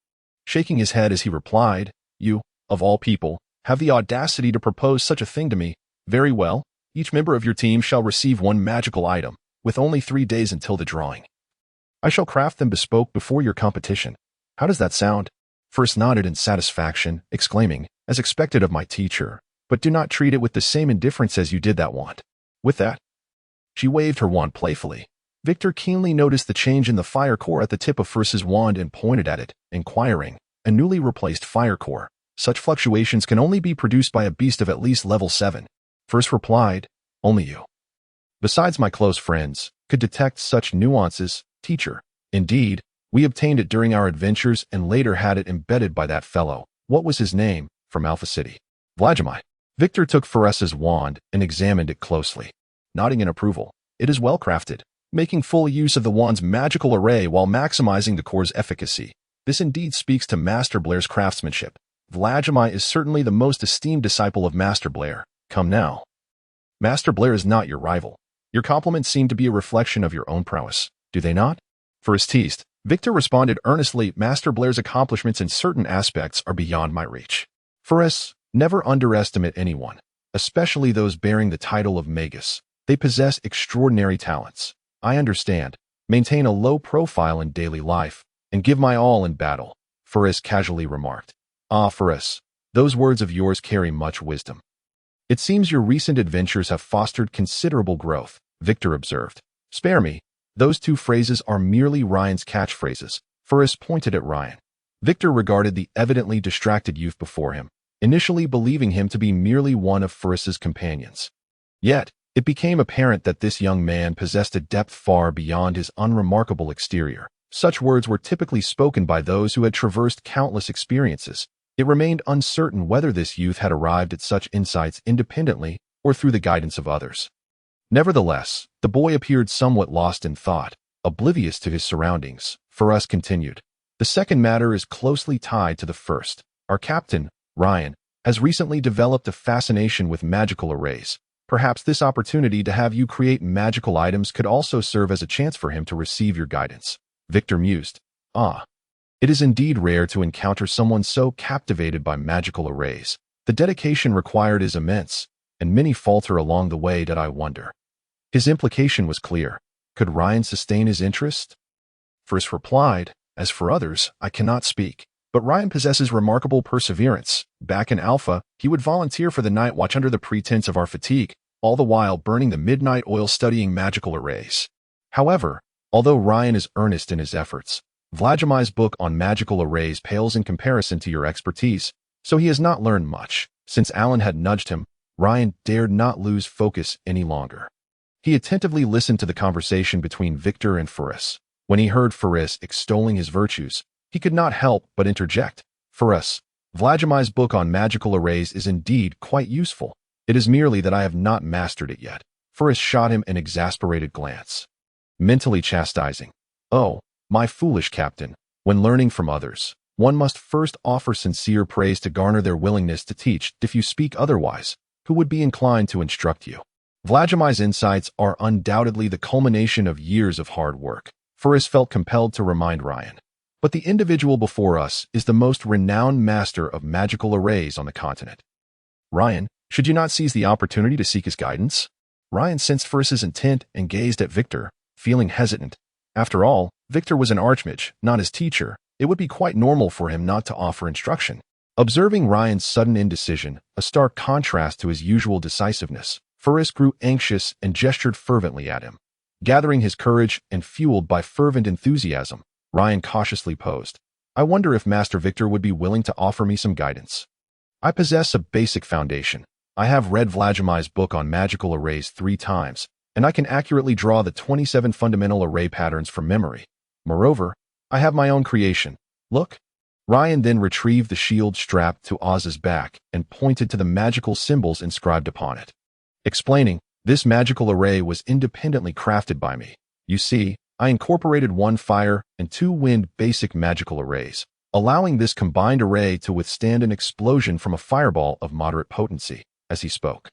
shaking his head as he replied, "You, of all people, have the audacity to propose such a thing to me. Very well. Each member of your team shall receive one magical item, with only 3 days until the drawing. I shall craft them bespoke before your competition. How does that sound?" Foress nodded in satisfaction, exclaiming, "As expected of my teacher, but do not treat it with the same indifference as you did that wand." With that, she waved her wand playfully. Victor keenly noticed the change in the fire core at the tip of Foress's wand and pointed at it, inquiring, "A newly replaced fire core. Such fluctuations can only be produced by a beast of at least level 7. Foress replied, "Only you, besides my close friends, could detect such nuances, teacher. Indeed, we obtained it during our adventures and later had it embedded by that fellow, what was his name, from Alpha City. Vladimir." Victor took Foress's wand and examined it closely, nodding in approval. "It is well crafted, making full use of the wand's magical array while maximizing the core's efficacy. This indeed speaks to Master Blair's craftsmanship. Vladimir is certainly the most esteemed disciple of Master Blair. Come now. Master Blair is not your rival. Your compliments seem to be a reflection of your own prowess, do they not?" Foress teased. Victor responded earnestly, "Master Blair's accomplishments in certain aspects are beyond my reach." Foress, never underestimate anyone, especially those bearing the title of Magus. They possess extraordinary talents. I understand. Maintain a low profile in daily life, and give my all in battle, Foress casually remarked. "Ah, Foress, those words of yours carry much wisdom." "It seems your recent adventures have fostered considerable growth," Victor observed. "Spare me. Those two phrases are merely Ryan's catchphrases." Foress pointed at Ryan. Victor regarded the evidently distracted youth before him, initially believing him to be merely one of Foress's companions. Yet, it became apparent that this young man possessed a depth far beyond his unremarkable exterior. Such words were typically spoken by those who had traversed countless experiences. It remained uncertain whether this youth had arrived at such insights independently or through the guidance of others. Nevertheless, the boy appeared somewhat lost in thought, oblivious to his surroundings. Foress continued, "The second matter is closely tied to the first. Our captain, Ryan, has recently developed a fascination with magical arrays. Perhaps this opportunity to have you create magical items could also serve as a chance for him to receive your guidance." Victor mused. "Ah. It is indeed rare to encounter someone so captivated by magical arrays. The dedication required is immense, and many falter along the way. That I wonder." His implication was clear. Could Ryan sustain his interest? Foress replied, "As for others, I cannot speak. But Ryan possesses remarkable perseverance. Back in Alpha, he would volunteer for the night watch under the pretense of our fatigue, all the while burning the midnight oil studying magical arrays. However, although Ryan is earnest in his efforts, Vladimir's book on magical arrays pales in comparison to your expertise, so he has not learned much." Since Alan had nudged him, Ryan dared not lose focus any longer. He attentively listened to the conversation between Victor and Foress. When he heard Foress extolling his virtues, he could not help but interject. "Foress, Vladimir's book on magical arrays is indeed quite useful. It is merely that I have not mastered it yet." Foress shot him an exasperated glance, mentally chastising. "Oh, my foolish captain, when learning from others, one must first offer sincere praise to garner their willingness to teach. If you speak otherwise, who would be inclined to instruct you? Vladimir's insights are undoubtedly the culmination of years of hard work." Foress felt compelled to remind Ryan. but the individual before us is the most renowned master of magical arrays on the continent. Ryan, should you not seize the opportunity to seek his guidance? Ryan sensed Ferris's intent and gazed at Victor, feeling hesitant. After all, Victor was an archmage, not his teacher. It would be quite normal for him not to offer instruction. Observing Ryan's sudden indecision, a stark contrast to his usual decisiveness, Ferris grew anxious and gestured fervently at him. Gathering his courage and fueled by fervent enthusiasm, Ryan cautiously posed, "I wonder if Master Victor would be willing to offer me some guidance. I possess a basic foundation. I have read Vladimir's book on magical arrays 3 times, and I can accurately draw the 27 fundamental array patterns from memory. Moreover, I have my own creation. Look." Ryan then retrieved the shield strapped to Oz's back and pointed to the magical symbols inscribed upon it, explaining, "This magical array was independently crafted by me. You see, I incorporated 1 fire and 2 wind basic magical arrays, allowing this combined array to withstand an explosion from a fireball of moderate potency." As he spoke,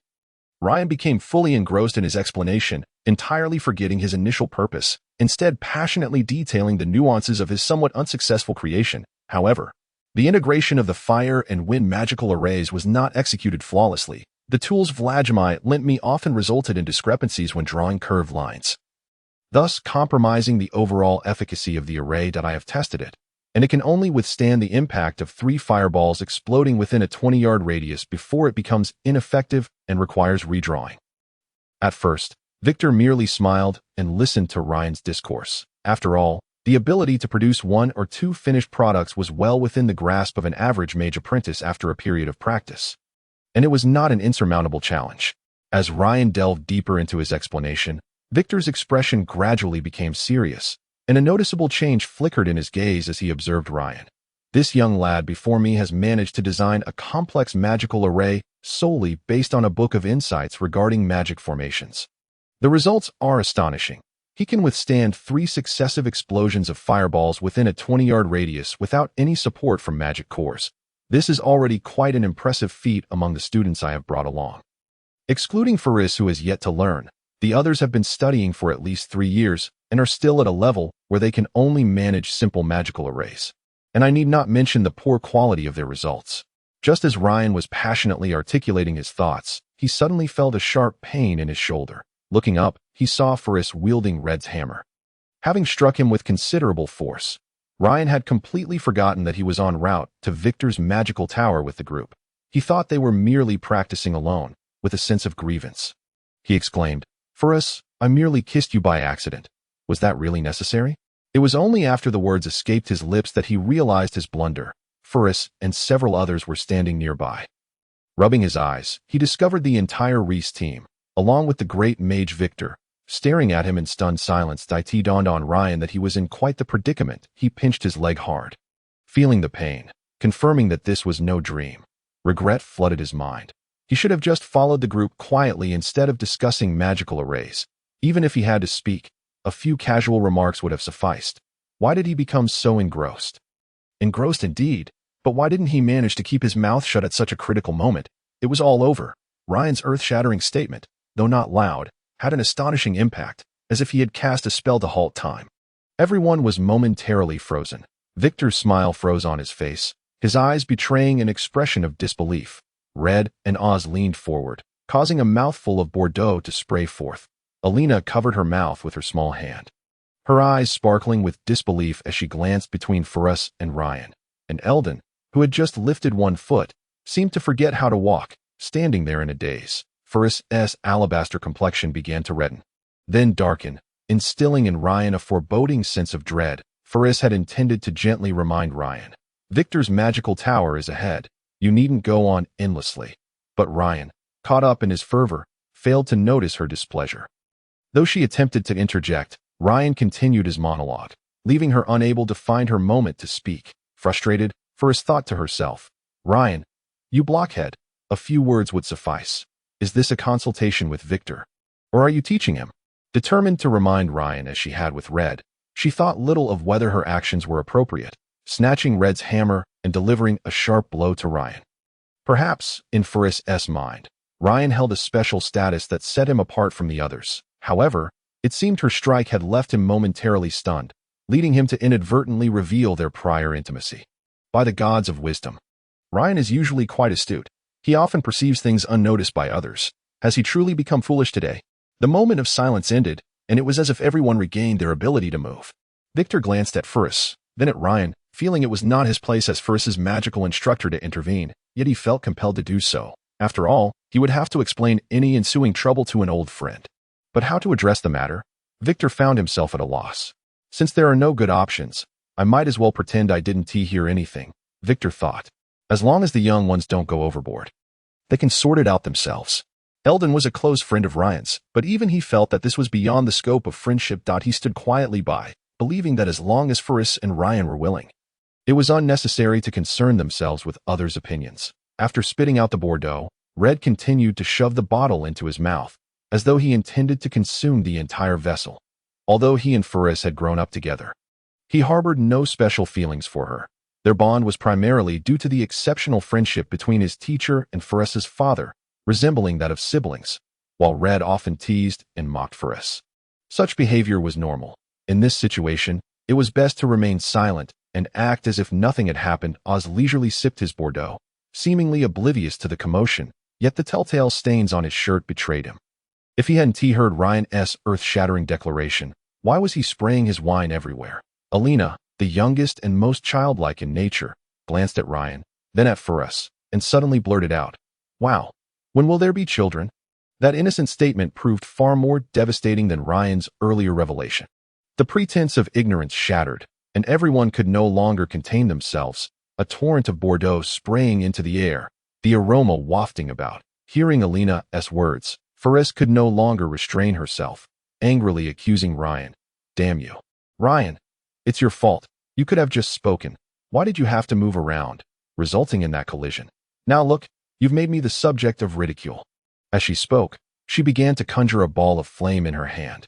Ryan became fully engrossed in his explanation, entirely forgetting his initial purpose, instead passionately detailing the nuances of his somewhat unsuccessful creation. However, the integration of the fire and wind magical arrays was not executed flawlessly. The tools Vladimir lent me often resulted in discrepancies when drawing curved lines, thus compromising the overall efficacy of the array that I have tested it, and it can only withstand the impact of 3 fireballs exploding within a 20-yard radius before it becomes ineffective and requires redrawing. At first, Victor merely smiled and listened to Ryan's discourse. After all, the ability to produce 1 or 2 finished products was well within the grasp of an average mage apprentice after a period of practice, and it was not an insurmountable challenge. As Ryan delved deeper into his explanation, Victor's expression gradually became serious, and a noticeable change flickered in his gaze as he observed Ryan. "This young lad before me has managed to design a complex magical array solely based on a book of insights regarding magic formations. The results are astonishing. He can withstand 3 successive explosions of fireballs within a 20-yard radius without any support from magic cores. This is already quite an impressive feat among the students I have brought along. Excluding Ferris, who has yet to learn, the others have been studying for at least 3 years and are still at a level where they can only manage simple magical arrays. And I need not mention the poor quality of their results." Just as Ryan was passionately articulating his thoughts, he suddenly felt a sharp pain in his shoulder. Looking up, he saw Ferris wielding Red's hammer. Having struck him with considerable force, Ryan had completely forgotten that he was en route to Victor's magical tower with the group. He thought they were merely practicing alone, with a sense of grievance. He exclaimed, "Ferris, I merely kissed you by accident. Was that really necessary?" It was only after the words escaped his lips that he realized his blunder. Ferris and several others were standing nearby. Rubbing his eyes, he discovered the entire Reese team, along with the great mage Victor, staring at him in stunned silence. It dawned on Ryan that he was in quite the predicament. He pinched his leg hard, feeling the pain, confirming that this was no dream. Regret flooded his mind. He should have just followed the group quietly instead of discussing magical arrays. Even if he had to speak, a few casual remarks would have sufficed. Why did he become so engrossed? Engrossed indeed, but why didn't he manage to keep his mouth shut at such a critical moment? It was all over. Ryan's earth-shattering statement, though not loud, had an astonishing impact, as if he had cast a spell to halt time. Everyone was momentarily frozen. Victor's smile froze on his face, his eyes betraying an expression of disbelief. Red and Oz leaned forward, causing a mouthful of Bordeaux to spray forth. Alina covered her mouth with her small hand, her eyes sparkling with disbelief as she glanced between Ferris and Ryan. And Eldon, who had just lifted 1 foot, seemed to forget how to walk, standing there in a daze. Ferris's alabaster complexion began to redden, then darken, instilling in Ryan a foreboding sense of dread. Ferris had intended to gently remind Ryan, "Victor's magical tower is ahead. You needn't go on endlessly." But Ryan, caught up in his fervor, failed to notice her displeasure. Though she attempted to interject, Ryan continued his monologue, leaving her unable to find her moment to speak. Frustrated, Ferris thought to herself, "Ryan, you blockhead, a few words would suffice. Is this a consultation with Victor? Or are you teaching him?" Determined to remind Ryan as she had with Red, she thought little of whether her actions were appropriate, snatching Red's hammer and delivering a sharp blow to Ryan. Perhaps, in Ferris's mind, Ryan held a special status that set him apart from the others. However, it seemed her strike had left him momentarily stunned, leading him to inadvertently reveal their prior intimacy. By the gods of wisdom. Ryan is usually quite astute. He often perceives things unnoticed by others. Has he truly become foolish today? The moment of silence ended, and it was as if everyone regained their ability to move. Victor glanced at Furus, then at Ryan, feeling it was not his place as Furus's magical instructor to intervene, yet he felt compelled to do so. After all, he would have to explain any ensuing trouble to an old friend. But how to address the matter? Victor found himself at a loss. Since there are no good options, I might as well pretend I didn't hear anything, Victor thought. As long as the young ones don't go overboard, they can sort it out themselves. Eldon was a close friend of Ryan's, but even he felt that this was beyond the scope of friendship. He stood quietly by, believing that as long as Furus and Ryan were willing, it was unnecessary to concern themselves with others' opinions. After spitting out the Bordeaux, Red continued to shove the bottle into his mouth, as though he intended to consume the entire vessel. Although he and Furus had grown up together, he harbored no special feelings for her. Their bond was primarily due to the exceptional friendship between his teacher and Furus's father, resembling that of siblings, while Red often teased and mocked Furus. Such behavior was normal. In this situation, it was best to remain silent and act as if nothing had happened. Oz leisurely sipped his Bordeaux, seemingly oblivious to the commotion, yet the telltale stains on his shirt betrayed him. If he hadn't heard Ryan's earth-shattering declaration, why was he spraying his wine everywhere? Alina, the youngest and most childlike in nature, glanced at Ryan, then at Furus, and suddenly blurted out, "Wow, when will there be children?" That innocent statement proved far more devastating than Ryan's earlier revelation. The pretense of ignorance shattered, and everyone could no longer contain themselves, a torrent of Bordeaux spraying into the air, the aroma wafting about. Hearing Alina's words, Furus could no longer restrain herself, angrily accusing Ryan. "Damn you. Ryan, it's your fault. You could have just spoken. Why did you have to move around, resulting in that collision? Now look, you've made me the subject of ridicule." As she spoke, she began to conjure a ball of flame in her hand.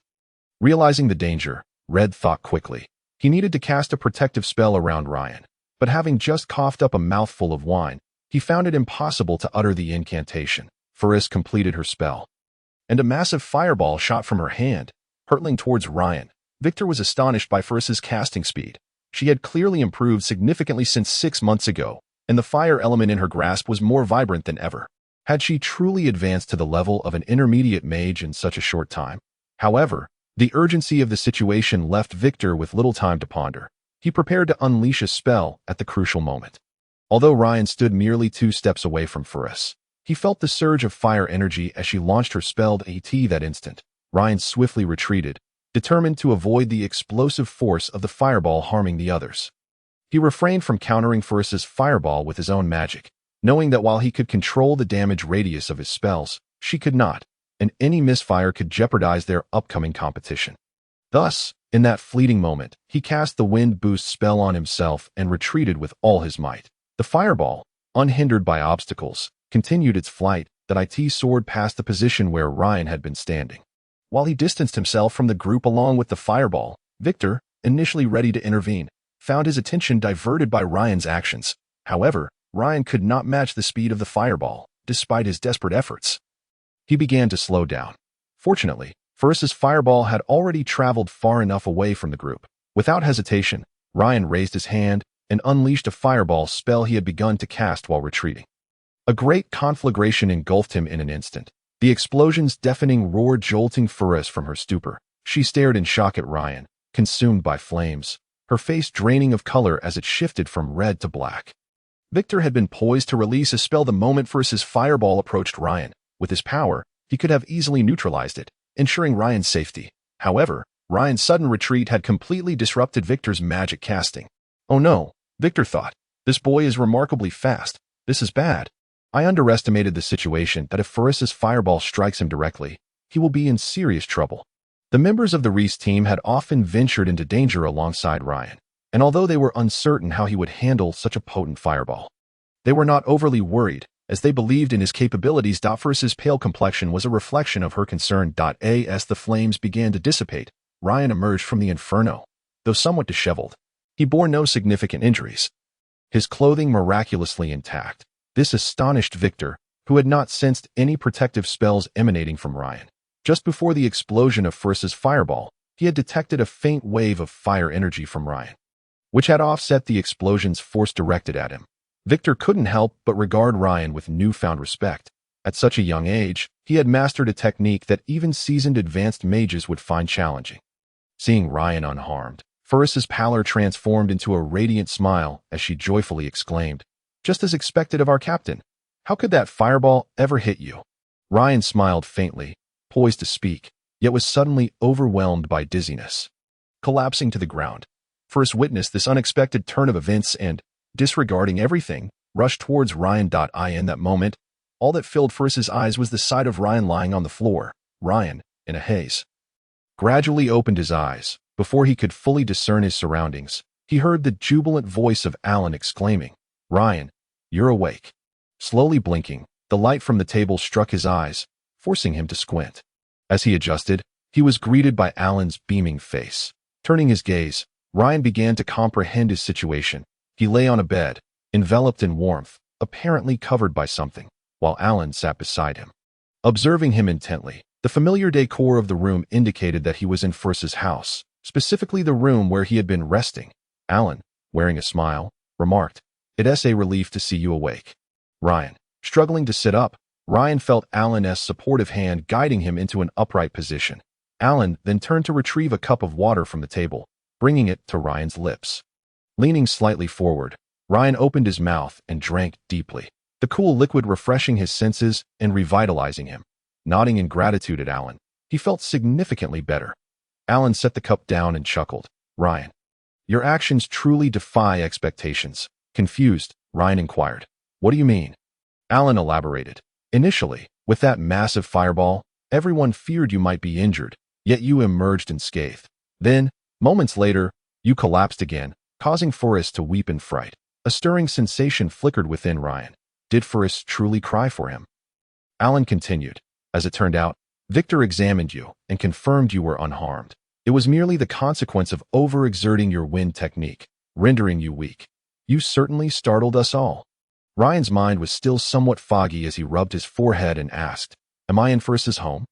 Realizing the danger, Red thought quickly. He needed to cast a protective spell around Ryan, but having just coughed up a mouthful of wine, he found it impossible to utter the incantation. Furus completed her spell, and a massive fireball shot from her hand, hurtling towards Ryan. Victor was astonished by Furus's casting speed. She had clearly improved significantly since 6 months ago, and the fire element in her grasp was more vibrant than ever. Had she truly advanced to the level of an intermediate mage in such a short time? However, the urgency of the situation left Victor with little time to ponder. He prepared to unleash a spell at the crucial moment. Although Ryan stood merely 2 steps away from Furus, he felt the surge of fire energy as she launched her spell at that instant. Ryan swiftly retreated, determined to avoid the explosive force of the fireball harming the others. He refrained from countering Furus's fireball with his own magic, knowing that while he could control the damage radius of his spells, she could not, and any misfire could jeopardize their upcoming competition. Thus, in that fleeting moment, he cast the wind boost spell on himself and retreated with all his might. The fireball, unhindered by obstacles, continued its flight. That soared past the position where Ryan had been standing. While he distanced himself from the group along with the fireball, Victor, initially ready to intervene, found his attention diverted by Ryan's actions. However, Ryan could not match the speed of the fireball, despite his desperate efforts. He began to slow down. Fortunately, Furus's fireball had already traveled far enough away from the group. Without hesitation, Ryan raised his hand and unleashed a fireball spell he had begun to cast while retreating. A great conflagration engulfed him in an instant. The explosion's deafening roar jolting Furus from her stupor. She stared in shock at Ryan, consumed by flames, her face draining of color as it shifted from red to black. Victor had been poised to release a spell the moment Furus's fireball approached Ryan. With his power, he could have easily neutralized it, ensuring Ryan's safety. However, Ryan's sudden retreat had completely disrupted Victor's magic casting. "Oh no," Victor thought. "This boy is remarkably fast. This is bad. I underestimated the situation that if Furus's fireball strikes him directly, he will be in serious trouble." The members of the Reese team had often ventured into danger alongside Ryan, and although they were uncertain how he would handle such a potent fireball, they were not overly worried, as they believed in his capabilities. Furus's pale complexion was a reflection of her concern. As the flames began to dissipate, Ryan emerged from the inferno. Though somewhat disheveled, he bore no significant injuries, his clothing miraculously intact. This astonished Victor, who had not sensed any protective spells emanating from Ryan. Just before the explosion of Furus's fireball, he had detected a faint wave of fire energy from Ryan, which had offset the explosion's force directed at him. Victor couldn't help but regard Ryan with newfound respect. At such a young age, he had mastered a technique that even seasoned advanced mages would find challenging. Seeing Ryan unharmed, Ferris's pallor transformed into a radiant smile as she joyfully exclaimed, "Just as expected of our captain. How could that fireball ever hit you?" Ryan smiled faintly, poised to speak, yet was suddenly overwhelmed by dizziness. Collapsing to the ground, Ferris witnessed this unexpected turn of events and, disregarding everything, rushed towards Ryan. In that moment, all that filled Ferris's eyes was the sight of Ryan lying on the floor. Ryan, in a haze, gradually opened his eyes. Before he could fully discern his surroundings, he heard the jubilant voice of Alan exclaiming, "Ryan, you're awake." Slowly blinking, the light from the table struck his eyes, forcing him to squint. As he adjusted, he was greeted by Alan's beaming face. Turning his gaze, Ryan began to comprehend his situation. He lay on a bed, enveloped in warmth, apparently covered by something, while Alan sat beside him. Observing him intently, the familiar decor of the room indicated that he was in Ferris's house, specifically the room where he had been resting. Alan, wearing a smile, remarked, "It's a relief to see you awake." Ryan, struggling to sit up, Ryan felt Alan's supportive hand guiding him into an upright position. Alan then turned to retrieve a cup of water from the table, bringing it to Ryan's lips. Leaning slightly forward, Ryan opened his mouth and drank deeply, the cool liquid refreshing his senses and revitalizing him. Nodding in gratitude at Alan, he felt significantly better. Alan set the cup down and chuckled. "Ryan, your actions truly defy expectations." Confused, Ryan inquired, "What do you mean?" Alan elaborated. "Initially, with that massive fireball, everyone feared you might be injured, yet you emerged unscathed. Then, moments later, you collapsed again, causing Ferris to weep in fright." A stirring sensation flickered within Ryan. Did Ferris truly cry for him? Alan continued, "As it turned out, Victor examined you and confirmed you were unharmed. It was merely the consequence of overexerting your wind technique, rendering you weak. You certainly startled us all." Ryan's mind was still somewhat foggy as he rubbed his forehead and asked, "Am I in Ferris's home?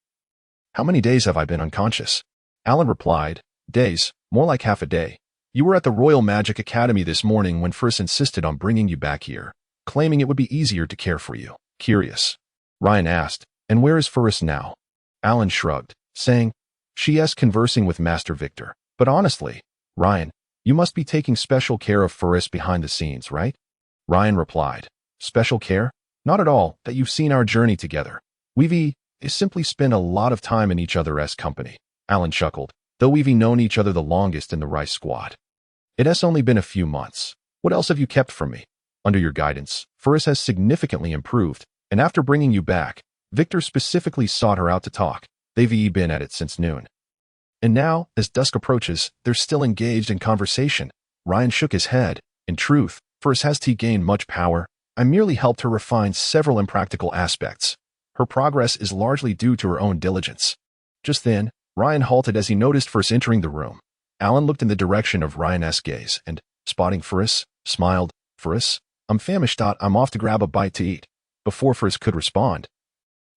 How many days have I been unconscious?" Alan replied, "Days, more like half a day. You were at the Royal Magic Academy this morning when Ferris insisted on bringing you back here, claiming it would be easier to care for you." Curious, Ryan asked, "And where is Ferris now?" Alan shrugged, saying, "She's conversing with Master Victor. But honestly, Ryan, you must be taking special care of Ferris behind the scenes, right?" Ryan replied, "Special care? Not at all, that you've seen our journey together. We've simply spent a lot of time in each other's company." Alan chuckled, "Though we've known each other the longest in the Rice Squad. It has only been a few months. What else have you kept from me? Under your guidance, Ferris has significantly improved, and after bringing you back, Victor specifically sought her out to talk. They've been at it since noon. And now, as dusk approaches, they're still engaged in conversation." Ryan shook his head. "In truth, Ferris has gained much power. I merely helped her refine several impractical aspects. Her progress is largely due to her own diligence." Just then, Ryan halted as he noticed Ferris entering the room. Alan looked in the direction of Ryan's gaze and, spotting Ferris, smiled. "Ferris, I'm famished. I'm off to grab a bite to eat." Before Ferris could respond,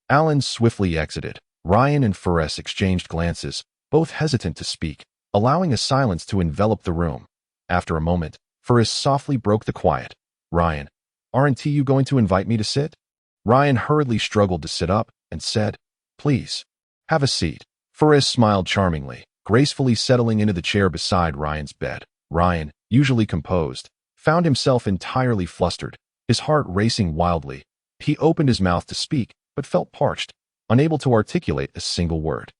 Alan swiftly exited. Ryan and Ferris exchanged glances, both hesitant to speak, allowing a silence to envelop the room. After a moment, Ferris softly broke the quiet. "Ryan, aren't you going to invite me to sit?" Ryan hurriedly struggled to sit up and said, "Please, have a seat." Ferris smiled charmingly, gracefully settling into the chair beside Ryan's bed. Ryan, usually composed, found himself entirely flustered, his heart racing wildly. He opened his mouth to speak, but felt parched, unable to articulate a single word.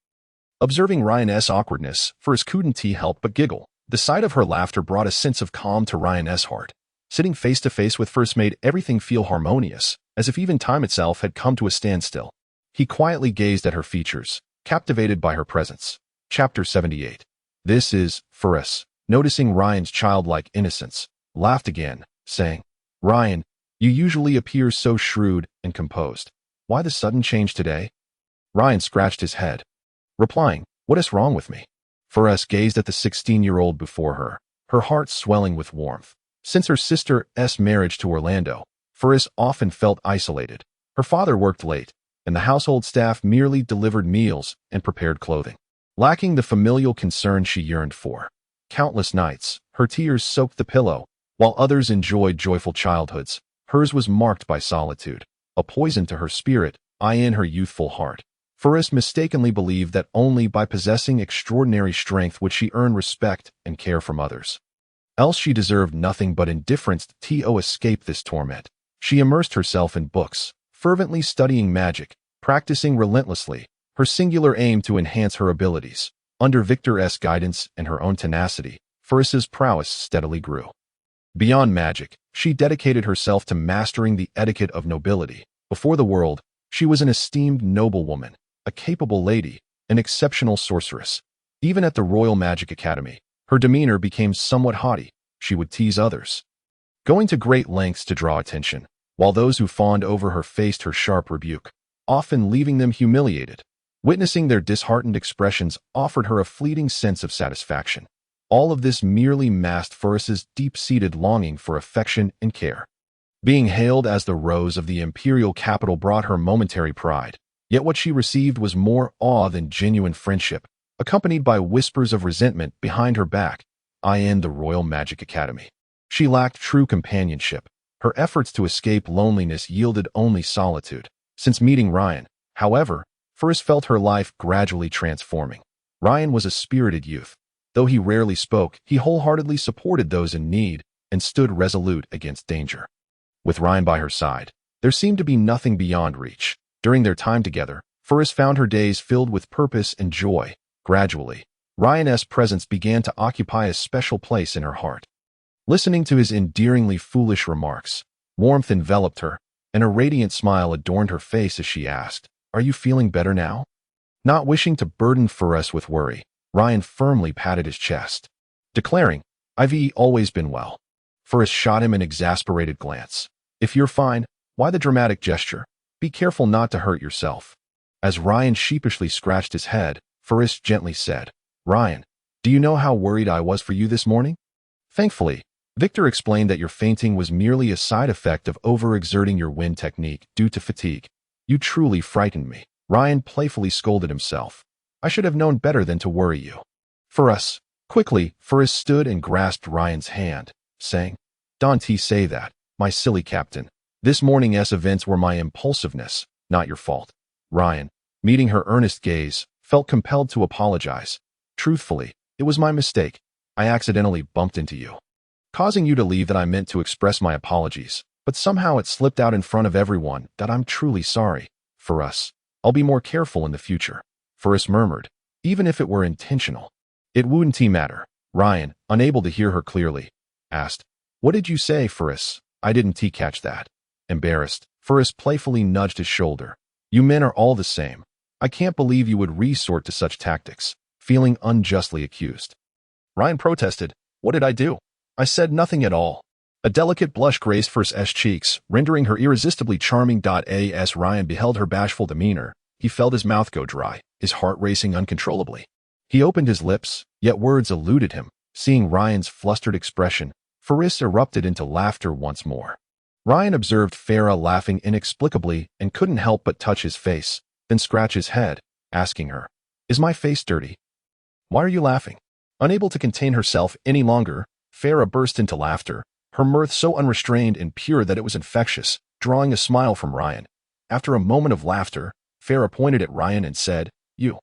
Observing Ryan's awkwardness, Ferris couldn't help but giggle. The sight of her laughter brought a sense of calm to Ryan's heart. Sitting face to face with Ferris made everything feel harmonious, as if even time itself had come to a standstill. He quietly gazed at her features, captivated by her presence. Chapter 78. This is Ferris, noticing Ryan's childlike innocence, laughed again, saying, "Ryan, you usually appear so shrewd and composed. Why the sudden change today?" Ryan scratched his head, replying, "What is wrong with me?" Ferris gazed at the 16-year-old before her, her heart swelling with warmth. Since her sister's marriage to Orlando, Ferris often felt isolated. Her father worked late, and the household staff merely delivered meals and prepared clothing. lacking the familial concern she yearned for. Countless nights, her tears soaked the pillow, while others enjoyed joyful childhoods. Hers was marked by solitude, a poison to her spirit, in her youthful heart. Ferris mistakenly believed that only by possessing extraordinary strength would she earn respect and care from others. Else she deserved nothing but indifference. To escape this torment, she immersed herself in books, fervently studying magic, practicing relentlessly, her singular aim to enhance her abilities. Under Victor's guidance and her own tenacity, Ferris's prowess steadily grew. Beyond magic, she dedicated herself to mastering the etiquette of nobility. Before the world, she was an esteemed noblewoman, a capable lady, an exceptional sorceress. Even at the Royal Magic Academy, her demeanor became somewhat haughty. She would tease others, going to great lengths to draw attention, while those who fawned over her faced her sharp rebuke, often leaving them humiliated. Witnessing their disheartened expressions offered her a fleeting sense of satisfaction. All of this merely masked Ferris's deep-seated longing for affection and care. Being hailed as the Rose of the imperial capital brought her momentary pride, yet what she received was more awe than genuine friendship, accompanied by whispers of resentment behind her back. In the Royal Magic Academy, she lacked true companionship. Her efforts to escape loneliness yielded only solitude. Since meeting Ryan, however, Ferris felt her life gradually transforming. Ryan was a spirited youth. Though he rarely spoke, he wholeheartedly supported those in need and stood resolute against danger. With Ryan by her side, there seemed to be nothing beyond reach. During their time together, Ferris found her days filled with purpose and joy. Gradually, Ryan's presence began to occupy a special place in her heart. Listening to his endearingly foolish remarks, warmth enveloped her, and a radiant smile adorned her face as she asked, "Are you feeling better now?" Not wishing to burden Ferris with worry, Ryan firmly patted his chest, declaring, "I've always been well." Ferris shot him an exasperated glance. "If you're fine, why the dramatic gesture? Be careful not to hurt yourself." As Ryan sheepishly scratched his head, Ferris gently said, "Ryan, do you know how worried I was for you this morning?" Thankfully, Victor explained that your fainting was merely a side effect of overexerting your wind technique due to fatigue. "You truly frightened me," Ryan playfully scolded himself. "I should have known better than to worry you." Ferris. Quickly, Ferris stood and grasped Ryan's hand, saying, "Don't say that, my silly captain. This morning's events were my impulsiveness, not your fault." Ryan, meeting her earnest gaze, felt compelled to apologize. "Truthfully, it was my mistake. I accidentally bumped into you, causing you to leave. That I meant to express my apologies, but somehow it slipped out in front of everyone. That I'm truly sorry. Ferris, I'll be more careful in the future." Ferris murmured, "Even if it were intentional." "It wouldn't matter." Ryan, unable to hear her clearly, asked, "What did you say, Ferris? I didn't catch that." Embarrassed, Ferris playfully nudged his shoulder. "You men are all the same. I can't believe you would resort to such tactics," feeling unjustly accused. Ryan protested, "What did I do? I said nothing at all." A delicate blush graced Ferris's cheeks, rendering her irresistibly charming. As Ryan beheld her bashful demeanor, he felt his mouth go dry, his heart racing uncontrollably. He opened his lips, yet words eluded him. Seeing Ryan's flustered expression, Ferris erupted into laughter once more. Ryan observed Farah laughing inexplicably and couldn't help but touch his face, then scratch his head, asking her, "Is my face dirty? Why are you laughing?" Unable to contain herself any longer, Farah burst into laughter, her mirth so unrestrained and pure that it was infectious, drawing a smile from Ryan. After a moment of laughter, Farah pointed at Ryan and said, "You,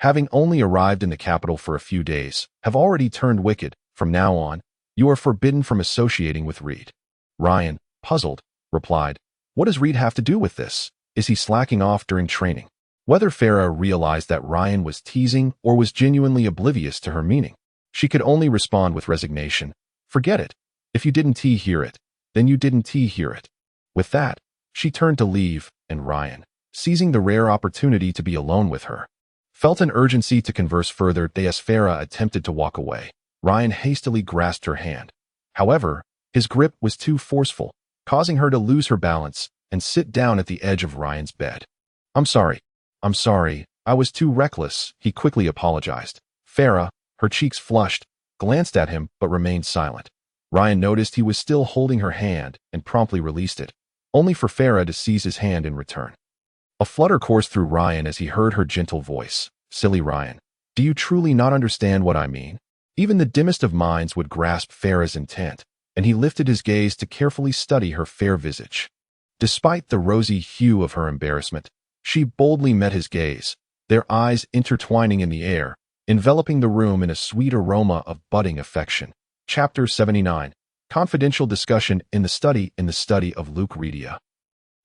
having only arrived in the capital for a few days, have already turned wicked. From now on, you are forbidden from associating with Reed." Ryan, puzzled, replied, "What does Reed have to do with this? Is he slacking off during training?" Whether Farah realized that Ryan was teasing or was genuinely oblivious to her meaning, she could only respond with resignation, "Forget it. If you didn't hear it, then you didn't hear it." With that, she turned to leave, and Ryan, seizing the rare opportunity to be alone with her, felt an urgency to converse further. As Farah attempted to walk away, Ryan hastily grasped her hand. However, his grip was too forceful, causing her to lose her balance and sit down at the edge of Ryan's bed. I'm sorry, I was too reckless," he quickly apologized. Farah, her cheeks flushed, glanced at him but remained silent. Ryan noticed he was still holding her hand and promptly released it, only for Farah to seize his hand in return. A flutter coursed through Ryan as he heard her gentle voice, "Silly Ryan, Do you truly not understand what I mean? Even the dimmest of minds would grasp Farah's intent, and he lifted his gaze to carefully study her fair visage. Despite the rosy hue of her embarrassment, she boldly met his gaze, their eyes intertwining in the air, enveloping the room in a sweet aroma of budding affection. Chapter 79. Confidential Discussion in the Study of Lucretia.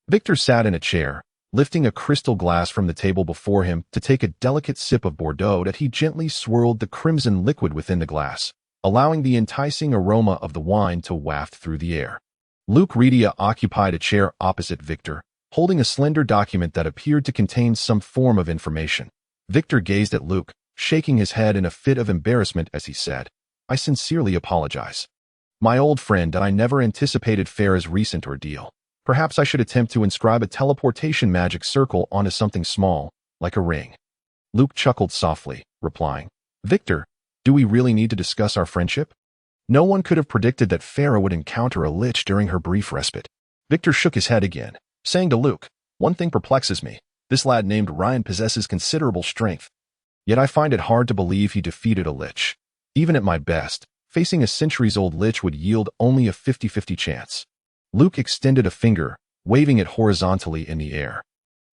Victor sat in a chair, lifting a crystal glass from the table before him to take a delicate sip of Bordeaux that he gently swirled the crimson liquid within the glass, allowing the enticing aroma of the wine to waft through the air. Lucretia occupied a chair opposite Victor, holding a slender document that appeared to contain some form of information. Victor gazed at Luke, shaking his head in a fit of embarrassment as he said, "I sincerely apologize. My old friend, I never anticipated Farah's recent ordeal. Perhaps I should attempt to inscribe a teleportation magic circle onto something small, like a ring." Luke chuckled softly, replying, "Victor, do we really need to discuss our friendship? No one could have predicted that Farah would encounter a lich during her brief respite." Victor shook his head again, saying to Luke, "One thing perplexes me. This lad named Ryan possesses considerable strength. Yet I find it hard to believe he defeated a lich. Even at my best, facing a centuries-old lich would yield only a 50-50 chance." Luke extended a finger, waving it horizontally in the air,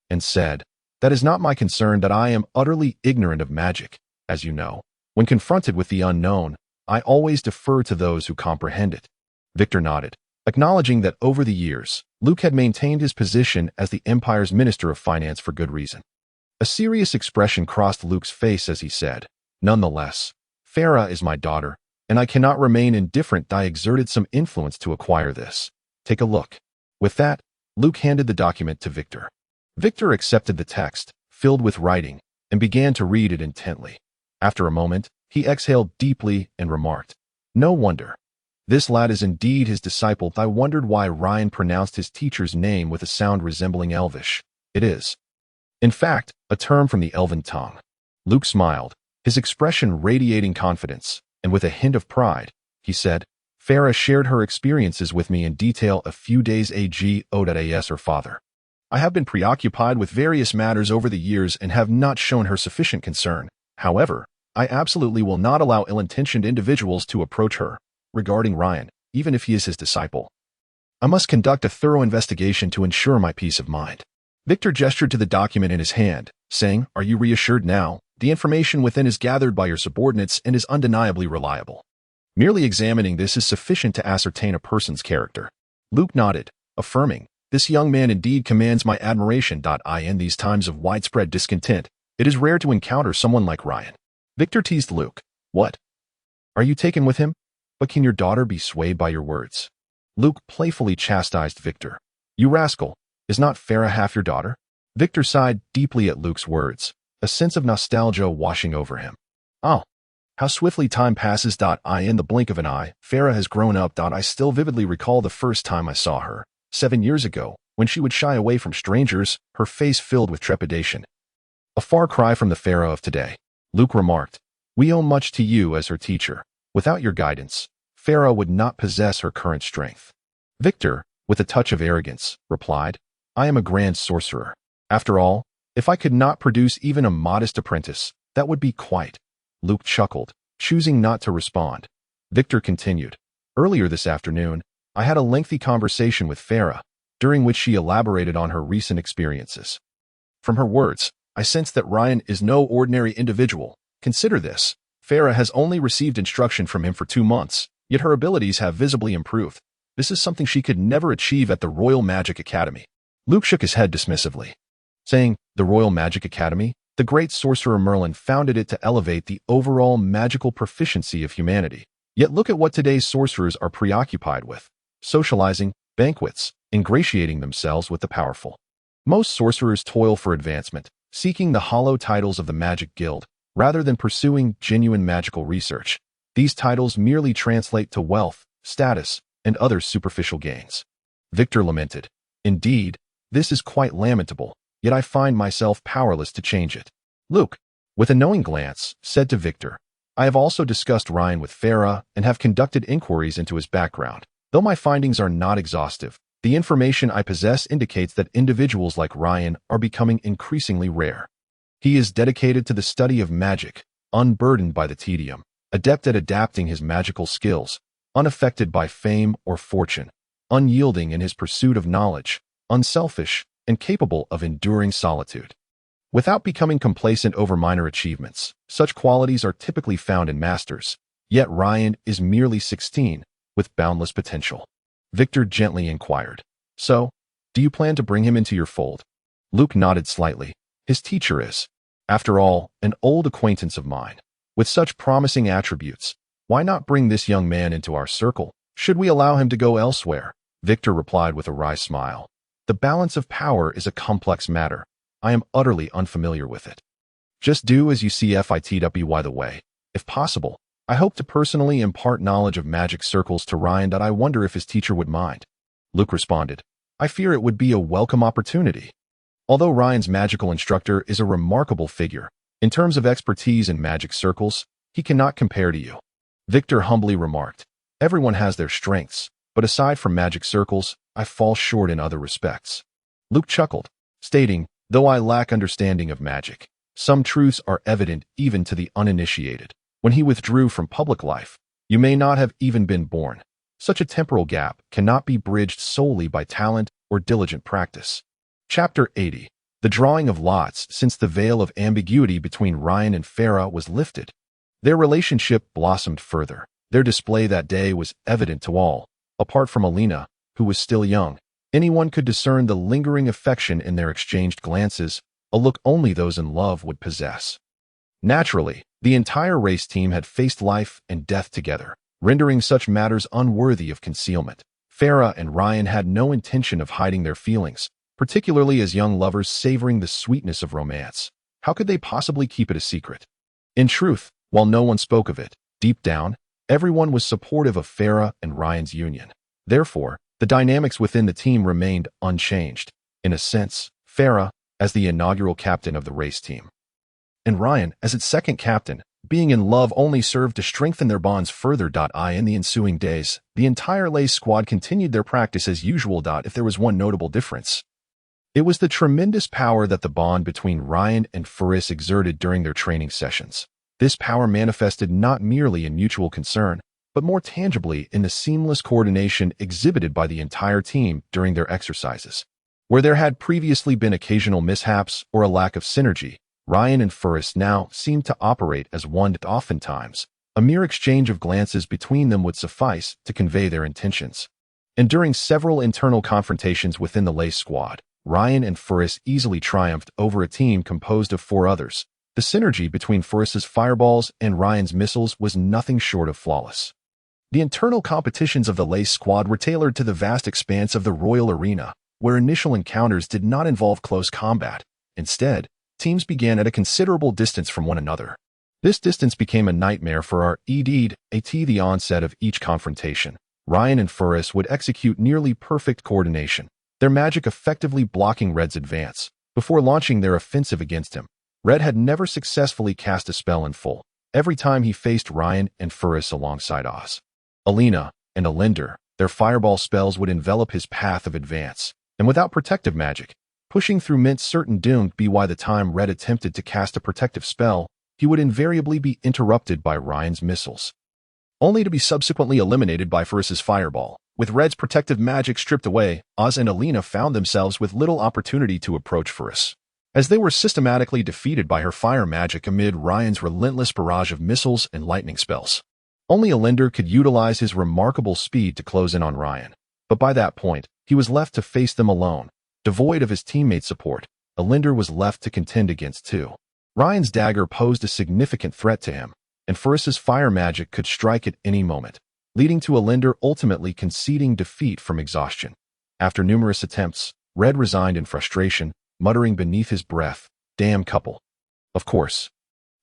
and said, "That is not my concern. That I am utterly ignorant of magic, as you know. When confronted with the unknown, I always defer to those who comprehend it." Victor nodded, acknowledging that over the years, Luke had maintained his position as the Empire's Minister of Finance for good reason. A serious expression crossed Luke's face as he said, "Nonetheless, Farah is my daughter, and I cannot remain indifferent. I exerted some influence to acquire this. Take a look." With that, Luke handed the document to Victor. Victor accepted the text, filled with writing, and began to read it intently. After a moment, he exhaled deeply and remarked, "No wonder. This lad is indeed his disciple." I wondered why Ryan pronounced his teacher's name with a sound resembling Elvish. It is, in fact, a term from the Elven tongue. Luke smiled, his expression radiating confidence, and with a hint of pride, he said, "Farah shared her experiences with me in detail a few days ago. As her father, I have been preoccupied with various matters over the years and have not shown her sufficient concern. However, I absolutely will not allow ill-intentioned individuals to approach her regarding Ryan, even if he is his disciple. I must conduct a thorough investigation to ensure my peace of mind." Victor gestured to the document in his hand, saying, "Are you reassured now? The information within is gathered by your subordinates and is undeniably reliable. Merely examining this is sufficient to ascertain a person's character." Luke nodded, affirming, "This young man indeed commands my admiration. In these times of widespread discontent, it is rare to encounter someone like Ryan." Victor teased Luke, "What? Are you taken with him? But can your daughter be swayed by your words?" Luke playfully chastised Victor. "You rascal, is not Farah half your daughter?" Victor sighed deeply at Luke's words, a sense of nostalgia washing over him. "Oh, how swiftly time passes. In the blink of an eye, Farah has grown up. I still vividly recall the first time I saw her, 7 years ago, when she would shy away from strangers, her face filled with trepidation. A far cry from the Farah of today." Luke remarked, "We owe much to you as her teacher. Without your guidance, Farah would not possess her current strength." Victor, with a touch of arrogance, replied, "I am a grand sorcerer. After all, if I could not produce even a modest apprentice, that would be quite." Luke chuckled, choosing not to respond. Victor continued, "Earlier this afternoon, I had a lengthy conversation with Farah, during which she elaborated on her recent experiences. From her words, I sensed that Ryan is no ordinary individual. Consider this. Farah has only received instruction from him for 2 months, yet her abilities have visibly improved. This is something she could never achieve at the Royal Magic Academy." Luke shook his head dismissively, saying, "The Royal Magic Academy? The great sorcerer Merlin founded it to elevate the overall magical proficiency of humanity. Yet look at what today's sorcerers are preoccupied with: socializing, banquets, ingratiating themselves with the powerful. Most sorcerers toil for advancement, seeking the hollow titles of the Magic Guild, rather than pursuing genuine magical research. These titles merely translate to wealth, status, and other superficial gains." Victor lamented, "Indeed, this is quite lamentable, yet I find myself powerless to change it." Luke, with a knowing glance, said to Victor, "I have also discussed Ryan with Farah and have conducted inquiries into his background. Though my findings are not exhaustive, the information I possess indicates that individuals like Ryan are becoming increasingly rare. He is dedicated to the study of magic, unburdened by the tedium, adept at adapting his magical skills, unaffected by fame or fortune, unyielding in his pursuit of knowledge, unselfish, and capable of enduring solitude. Without becoming complacent over minor achievements, such qualities are typically found in masters, yet Ryan is merely 16, with boundless potential. Victor gently inquired, "So, do you plan to bring him into your fold?" Luke nodded slightly. "His teacher is, after all, an old acquaintance of mine. With such promising attributes, why not bring this young man into our circle? Should we allow him to go elsewhere?" Victor replied with a wry smile. "The balance of power is a complex matter. I am utterly unfamiliar with it. Just do as you see fit. By the way, if possible, I hope to personally impart knowledge of magic circles to Ryan. I wonder if his teacher would mind." Luke responded, "I fear it would be a welcome opportunity." Although Ryan's magical instructor is a remarkable figure, in terms of expertise in magic circles, he cannot compare to you. Victor humbly remarked, "Everyone has their strengths, but aside from magic circles, I fall short in other respects." Luke chuckled, stating, "Though I lack understanding of magic, some truths are evident even to the uninitiated. When he withdrew from public life, you may not have even been born. Such a temporal gap cannot be bridged solely by talent or diligent practice." Chapter 80. The drawing of lots. Since the veil of ambiguity between Ryan and Farah was lifted, their relationship blossomed further. Their display that day was evident to all. Apart from Alina, who was still young, anyone could discern the lingering affection in their exchanged glances, a look only those in love would possess. Naturally, the entire race team had faced life and death together, rendering such matters unworthy of concealment. Farah and Ryan had no intention of hiding their feelings, particularly as young lovers savoring the sweetness of romance. How could they possibly keep it a secret? In truth, while no one spoke of it, deep down, everyone was supportive of Farah and Ryan's union. Therefore, the dynamics within the team remained unchanged. In a sense, Farah, as the inaugural captain of the race team, and Ryan, as its second captain, being in love only served to strengthen their bonds further. In the ensuing days, the entire Lace squad continued their practice as usual. If there was one notable difference, it was the tremendous power that the bond between Ryan and Faris exerted during their training sessions. This power manifested not merely in mutual concern, but more tangibly in the seamless coordination exhibited by the entire team during their exercises. Where there had previously been occasional mishaps or a lack of synergy, Ryan and Faris now seemed to operate as one. Oftentimes, a mere exchange of glances between them would suffice to convey their intentions. And during several internal confrontations within the Lace squad, Ryan and Faris easily triumphed over a team composed of 4 others. The synergy between Faris's fireballs and Ryan's missiles was nothing short of flawless. The internal competitions of the Lace squad were tailored to the vast expanse of the Royal Arena, where initial encounters did not involve close combat. Instead, teams began at a considerable distance from one another. This distance became a nightmare for our ED'd at the onset of each confrontation. Ryan and Faris would execute nearly perfect coordination, their magic effectively blocking Red's advance. Before launching their offensive against him, Red had never successfully cast a spell in full. Every time he faced Ryan and Faris alongside Oz, Alina, and Alinder, their fireball spells would envelop his path of advance, and without protective magic, pushing through meant certain doom. By the time Red attempted to cast a protective spell, he would invariably be interrupted by Ryan's missiles, only to be subsequently eliminated by Faris's fireball. With Red's protective magic stripped away, Oz and Alina found themselves with little opportunity to approach Faris, as they were systematically defeated by her fire magic amid Ryan's relentless barrage of missiles and lightning spells. Only Alinder could utilize his remarkable speed to close in on Ryan, but by that point, he was left to face them alone. Devoid of his teammates' support, Alinder was left to contend against too. Ryan's dagger posed a significant threat to him, and Faris's fire magic could strike at any moment, leading to Alinder ultimately conceding defeat from exhaustion. After numerous attempts, Red resigned in frustration, muttering beneath his breath, "Damn couple." Of course,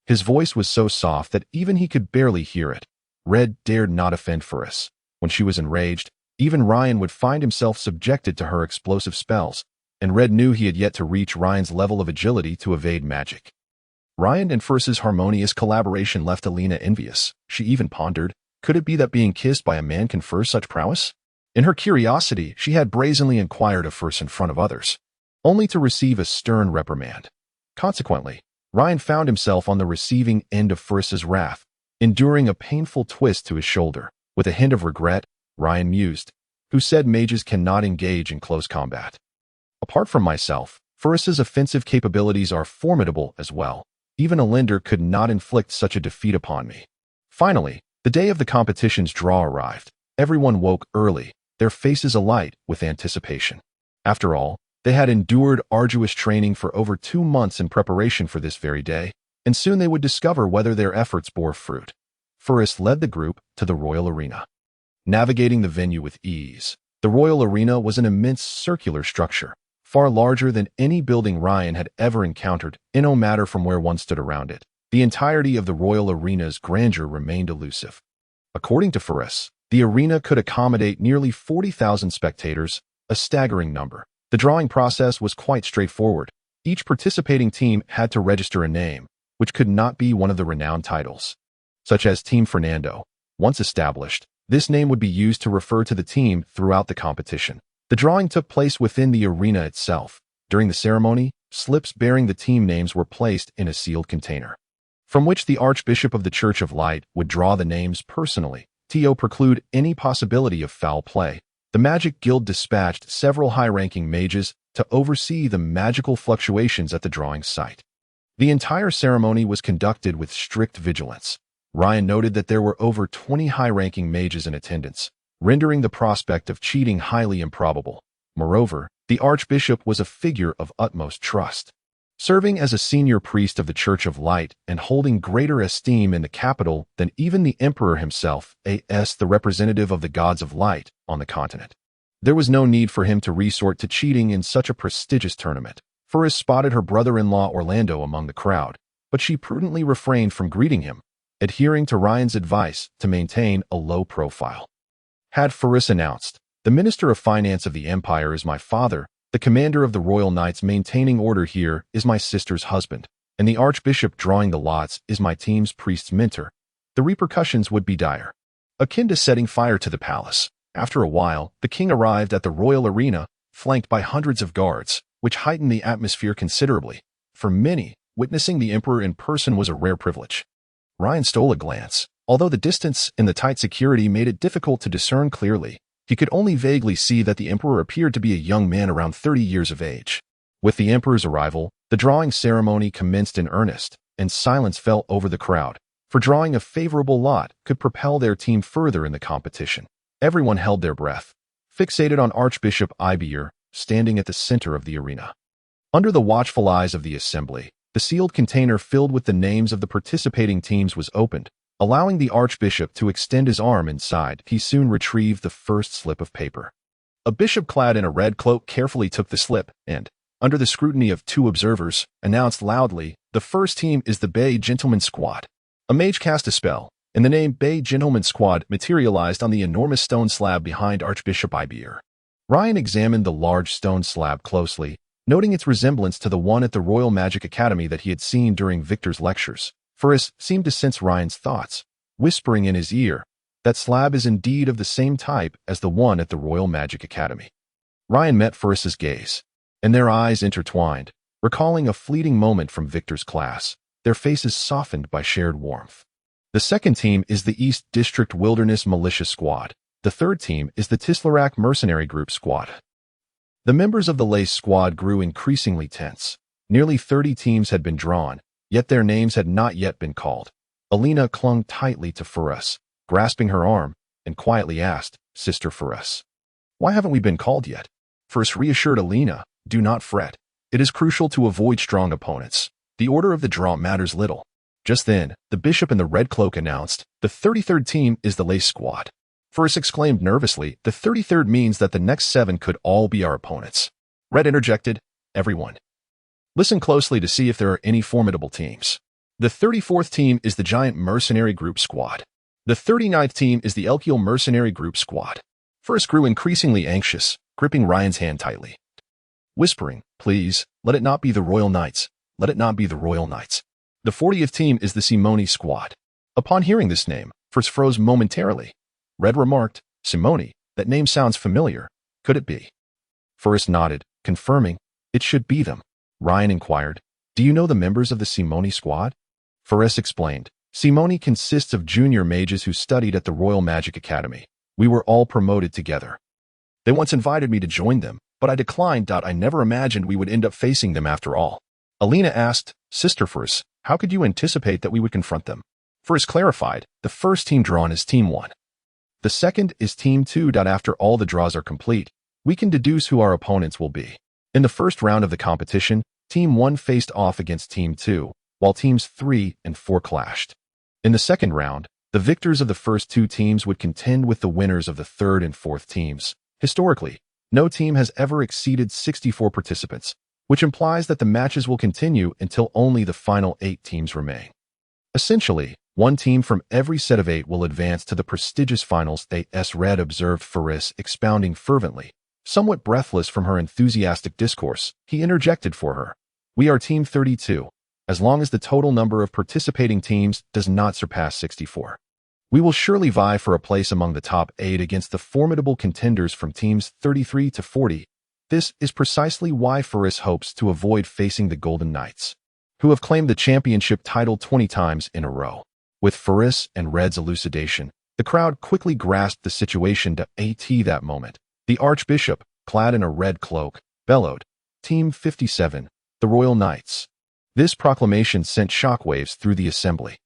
his voice was so soft that even he could barely hear it. Red dared not offend Faris. When she was enraged, even Ryan would find himself subjected to her explosive spells, and Red knew he had yet to reach Ryan's level of agility to evade magic. Ryan and Faris's harmonious collaboration left Alina envious. She even pondered, could it be that being kissed by a man confers such prowess? In her curiosity, she had brazenly inquired of Faris in front of others, only to receive a stern reprimand. Consequently, Ryan found himself on the receiving end of Forrest's wrath, enduring a painful twist to his shoulder. With a hint of regret, Ryan mused, "Who said mages cannot engage in close combat? Apart from myself, Forrest's offensive capabilities are formidable as well. Even a lender could not inflict such a defeat upon me." Finally, the day of the competition's draw arrived. Everyone woke early, their faces alight with anticipation. After all, they had endured arduous training for over 2 months in preparation for this very day, and soon they would discover whether their efforts bore fruit. Forrest led the group to the Royal Arena. Navigating the venue with ease, the Royal Arena was an immense circular structure, far larger than any building Ryan had ever encountered, no matter from where one stood around it. The entirety of the Royal Arena's grandeur remained elusive. According to Forrest, the arena could accommodate nearly 40,000 spectators, a staggering number. The drawing process was quite straightforward. Each participating team had to register a name, which could not be one of the renowned titles, such as Team Fernando. Once established, this name would be used to refer to the team throughout the competition. The drawing took place within the arena itself. During the ceremony, slips bearing the team names were placed in a sealed container, from which the Archbishop of the Church of Light would draw the names personally, to preclude any possibility of foul play. The Magic Guild dispatched several high-ranking mages to oversee the magical fluctuations at the drawing site. The entire ceremony was conducted with strict vigilance. Ryan noted that there were over 20 high-ranking mages in attendance, rendering the prospect of cheating highly improbable. Moreover, the Archbishop was a figure of utmost trust, serving as a senior priest of the Church of Light and holding greater esteem in the capital than even the Emperor himself, as the representative of the gods of light on the continent. There was no need for him to resort to cheating in such a prestigious tournament. Forrest spotted her brother-in-law Orlando among the crowd, but she prudently refrained from greeting him, adhering to Ryan's advice to maintain a low profile. Had Forrest announced, "The Minister of Finance of the Empire is my father, the commander of the Royal Knights maintaining order here is my sister's husband, and the Archbishop drawing the lots is my team's priest's mentor," the repercussions would be dire, akin to setting fire to the palace. After a while, the king arrived at the Royal Arena, flanked by hundreds of guards, which heightened the atmosphere considerably. For many, witnessing the emperor in person was a rare privilege. Ryan stole a glance. Although the distance and the tight security made it difficult to discern clearly, he could only vaguely see that the emperor appeared to be a young man around 30 years of age. With the emperor's arrival, the drawing ceremony commenced in earnest, and silence fell over the crowd, for drawing a favorable lot could propel their team further in the competition. Everyone held their breath, fixated on Archbishop Ibier, standing at the center of the arena. Under the watchful eyes of the assembly, the sealed container filled with the names of the participating teams was opened, allowing the Archbishop to extend his arm inside. He soon retrieved the first slip of paper. A bishop clad in a red cloak carefully took the slip and, under the scrutiny of 2 observers, announced loudly, "The first team is the Bay Gentlemen Squad." A mage cast a spell, and the name Bay Gentlemen Squad materialized on the enormous stone slab behind Archbishop Ibier. Ryan examined the large stone slab closely, noting its resemblance to the one at the Royal Magic Academy that he had seen during Victor's lectures. Forrest seemed to sense Ryan's thoughts, whispering in his ear, "That slab is indeed of the same type as the one at the Royal Magic Academy." Ryan met Forrest's gaze, and their eyes intertwined, recalling a fleeting moment from Victor's class, their faces softened by shared warmth. The second team is the East District Wilderness Militia Squad. The third team is the Tislarak Mercenary Group Squad. The members of the Lace Squad grew increasingly tense. Nearly 30 teams had been drawn, yet their names had not yet been called. Alina clung tightly to Forrest, grasping her arm, and quietly asked, "Sister Forrest, why haven't we been called yet?" Forrest reassured Alina, "Do not fret. It is crucial to avoid strong opponents. The order of the draw matters little." Just then, the bishop in the red cloak announced, "The 33rd team is the Lace Squad." Forrest exclaimed nervously, "The 33rd means that the next 7 could all be our opponents." Red interjected, "Everyone, listen closely to see if there are any formidable teams. The 34th team is the Giant Mercenary Group Squad. The 39th team is the Elkiel Mercenary Group Squad." Forrest grew increasingly anxious, gripping Ryan's hand tightly, whispering, "Please, let it not be the Royal Knights. Let it not be the Royal Knights." The 40th team is the Simone Squad. Upon hearing this name, Forrest froze momentarily. Red remarked, "Simone, that name sounds familiar. Could it be?" Forrest nodded, confirming, "It should be them." Ryan inquired, Do you know the members of the Simone squad? Faris explained. Simone consists of junior mages who studied at the Royal Magic Academy. We were all promoted together. They once invited me to join them, but I declined. I never imagined we would end up facing them after all. Alina asked, Sister Faris, how could you anticipate that we would confront them? Faris clarified, the first team drawn is Team 1. The second is Team 2. After all the draws are complete, we can deduce who our opponents will be. In the first round of the competition, Team 1 faced off against Team 2, while Teams 3 and 4 clashed. In the second round, the victors of the first two teams would contend with the winners of the third and fourth teams. Historically, no team has ever exceeded 64 participants, which implies that the matches will continue until only the final 8 teams remain. Essentially, one team from every set of 8 will advance to the prestigious finals. Red observed Faris expounding fervently. Somewhat breathless from her enthusiastic discourse, he interjected for her. We are Team 32, as long as the total number of participating teams does not surpass 64. We will surely vie for a place among the top 8 against the formidable contenders from teams 33 to 40. This is precisely why Faris hopes to avoid facing the Golden Knights, who have claimed the championship title 20 times in a row. With Faris and Red's elucidation, the crowd quickly grasped the situation. That moment, the Archbishop, clad in a red cloak, bellowed, Team 57, the Royal Knights. This proclamation sent shockwaves through the assembly,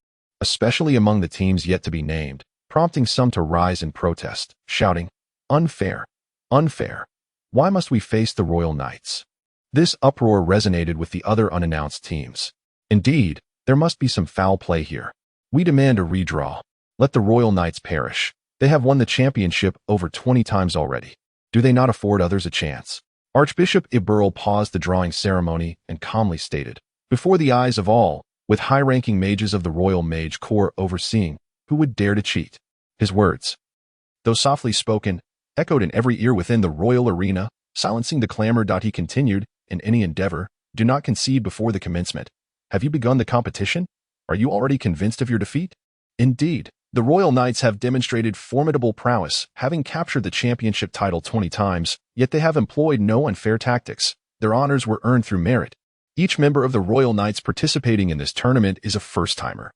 especially among the teams yet to be named, prompting some to rise in protest, shouting, Unfair! Unfair! Why must we face the Royal Knights? This uproar resonated with the other unannounced teams. Indeed, there must be some foul play here. We demand a redraw. Let the Royal Knights perish. They have won the championship over 20 times already. Do they not afford others a chance? Archbishop Iberl paused the drawing ceremony and calmly stated, before the eyes of all, with high-ranking mages of the Royal Mage Corps overseeing, who would dare to cheat? His words, though softly spoken, echoed in every ear within the royal arena, silencing the clamor. He continued, in any endeavor, do not concede before the commencement. Have you begun the competition? Are you already convinced of your defeat? Indeed, the Royal Knights have demonstrated formidable prowess, having captured the championship title 20 times, yet they have employed no unfair tactics. Their honors were earned through merit. Each member of the Royal Knights participating in this tournament is a first-timer.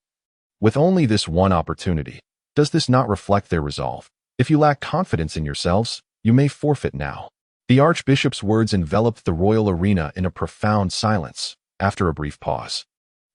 With only this one opportunity, does this not reflect their resolve? If you lack confidence in yourselves, you may forfeit now. The Archbishop's words enveloped the royal arena in a profound silence. After a brief pause,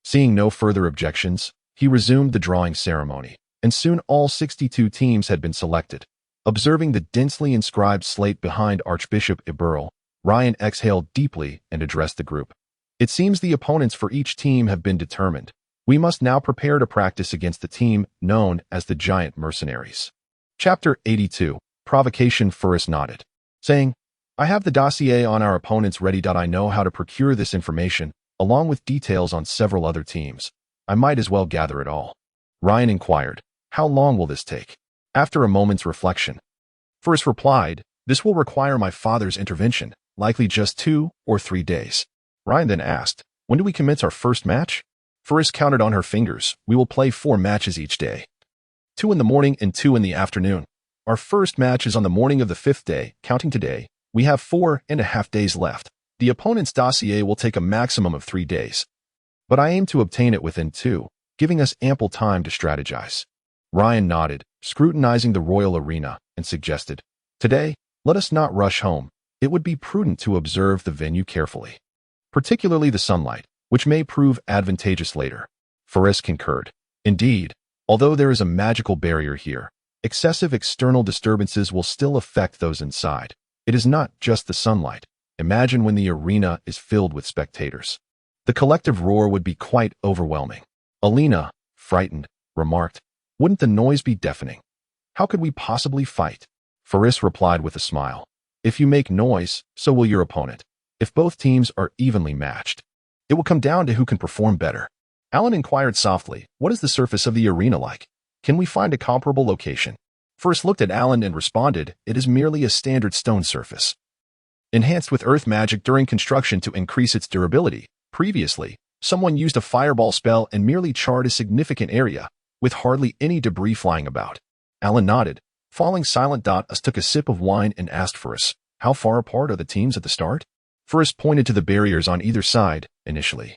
seeing no further objections, he resumed the drawing ceremony, and soon all 62 teams had been selected. Observing the densely inscribed slate behind Archbishop Iberl, Ryan exhaled deeply and addressed the group. It seems the opponents for each team have been determined. We must now prepare to practice against the team known as the Giant Mercenaries. Chapter 82, Provocation. Faris nodded, saying, I have the dossier on our opponents ready. I know how to procure this information, along with details on several other teams. I might as well gather it all. Ryan inquired, how long will this take? After a moment's reflection, Faris replied, this will require my father's intervention, likely just 2 or 3 days. Ryan then asked, when do we commence our first match? Faris counted on her fingers. We will play 4 matches each day. 2 in the morning and 2 in the afternoon. Our first match is on the morning of the 5th day, counting today. We have 4.5 days left. The opponent's dossier will take a maximum of 3 days, but I aim to obtain it within 2, giving us ample time to strategize. Ryan nodded, scrutinizing the royal arena, and suggested, today, let us not rush home. It would be prudent to observe the venue carefully, particularly the sunlight, which may prove advantageous later. Faris concurred. Indeed, although there is a magical barrier here, excessive external disturbances will still affect those inside. It is not just the sunlight. Imagine when the arena is filled with spectators. The collective roar would be quite overwhelming. Alina, frightened, remarked, wouldn't the noise be deafening? How could we possibly fight? Faris replied with a smile. If you make noise, so will your opponent. If both teams are evenly matched, it will come down to who can perform better. Alan inquired softly, what is the surface of the arena like? Can we find a comparable location? Faris looked at Alan and responded, it is merely a standard stone surface, enhanced with earth magic during construction to increase its durability. Previously, someone used a fireball spell and merely charred a significant area, with hardly any debris flying about. Alan nodded, falling silent. Us took a sip of wine and asked Faris, how far apart are the teams at the start? Faris pointed to the barriers on either side, initially.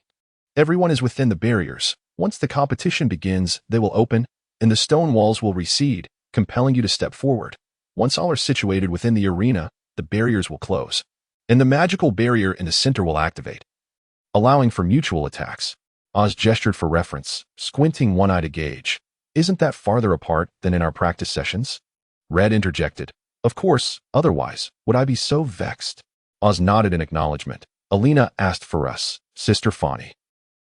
Everyone is within the barriers. Once the competition begins, they will open, and the stone walls will recede, compelling you to step forward. Once all are situated within the arena, the barriers will close, and the magical barrier in the center will activate, allowing for mutual attacks. Oz gestured for reference, squinting one eye to gauge. Isn't that farther apart than in our practice sessions? Red interjected. Of course, otherwise, would I be so vexed? Oz nodded in acknowledgement. Alina asked for us, Sister Fani.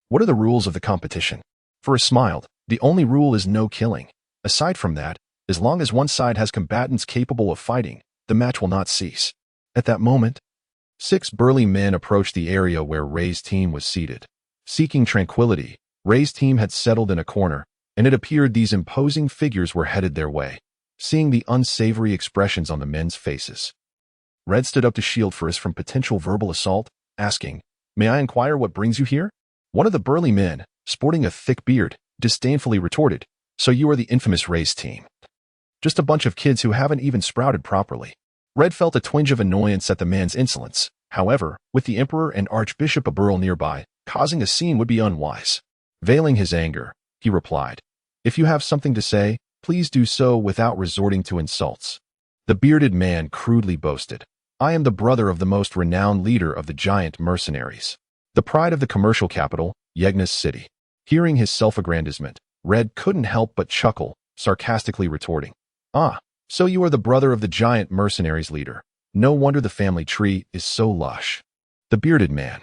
What are the rules of the competition? Faris smiled. The only rule is no killing. Aside from that, as long as one side has combatants capable of fighting, the match will not cease. At that moment, 6 burly men approached the area where Ray's team was seated. Seeking tranquility, Ray's team had settled in a corner, and it appeared these imposing figures were headed their way. Seeing the unsavory expressions on the men's faces, Red stood up to shield Faris from potential verbal assault, asking, May I inquire what brings you here? One of the burly men, sporting a thick beard, disdainfully retorted, So you are the infamous Ray's team. Just a bunch of kids who haven't even sprouted properly. Red felt a twinge of annoyance at the man's insolence. However, with the Emperor and Archbishop Aburl nearby, causing a scene would be unwise. Veiling his anger, he replied, If you have something to say, please do so without resorting to insults. The bearded man crudely boasted, I am the brother of the most renowned leader of the giant mercenaries, the pride of the commercial capital, Yegna's city. Hearing his self-aggrandizement, Red couldn't help but chuckle, sarcastically retorting, Ah, so you are the brother of the giant mercenaries leader. No wonder the family tree is so lush. The bearded man,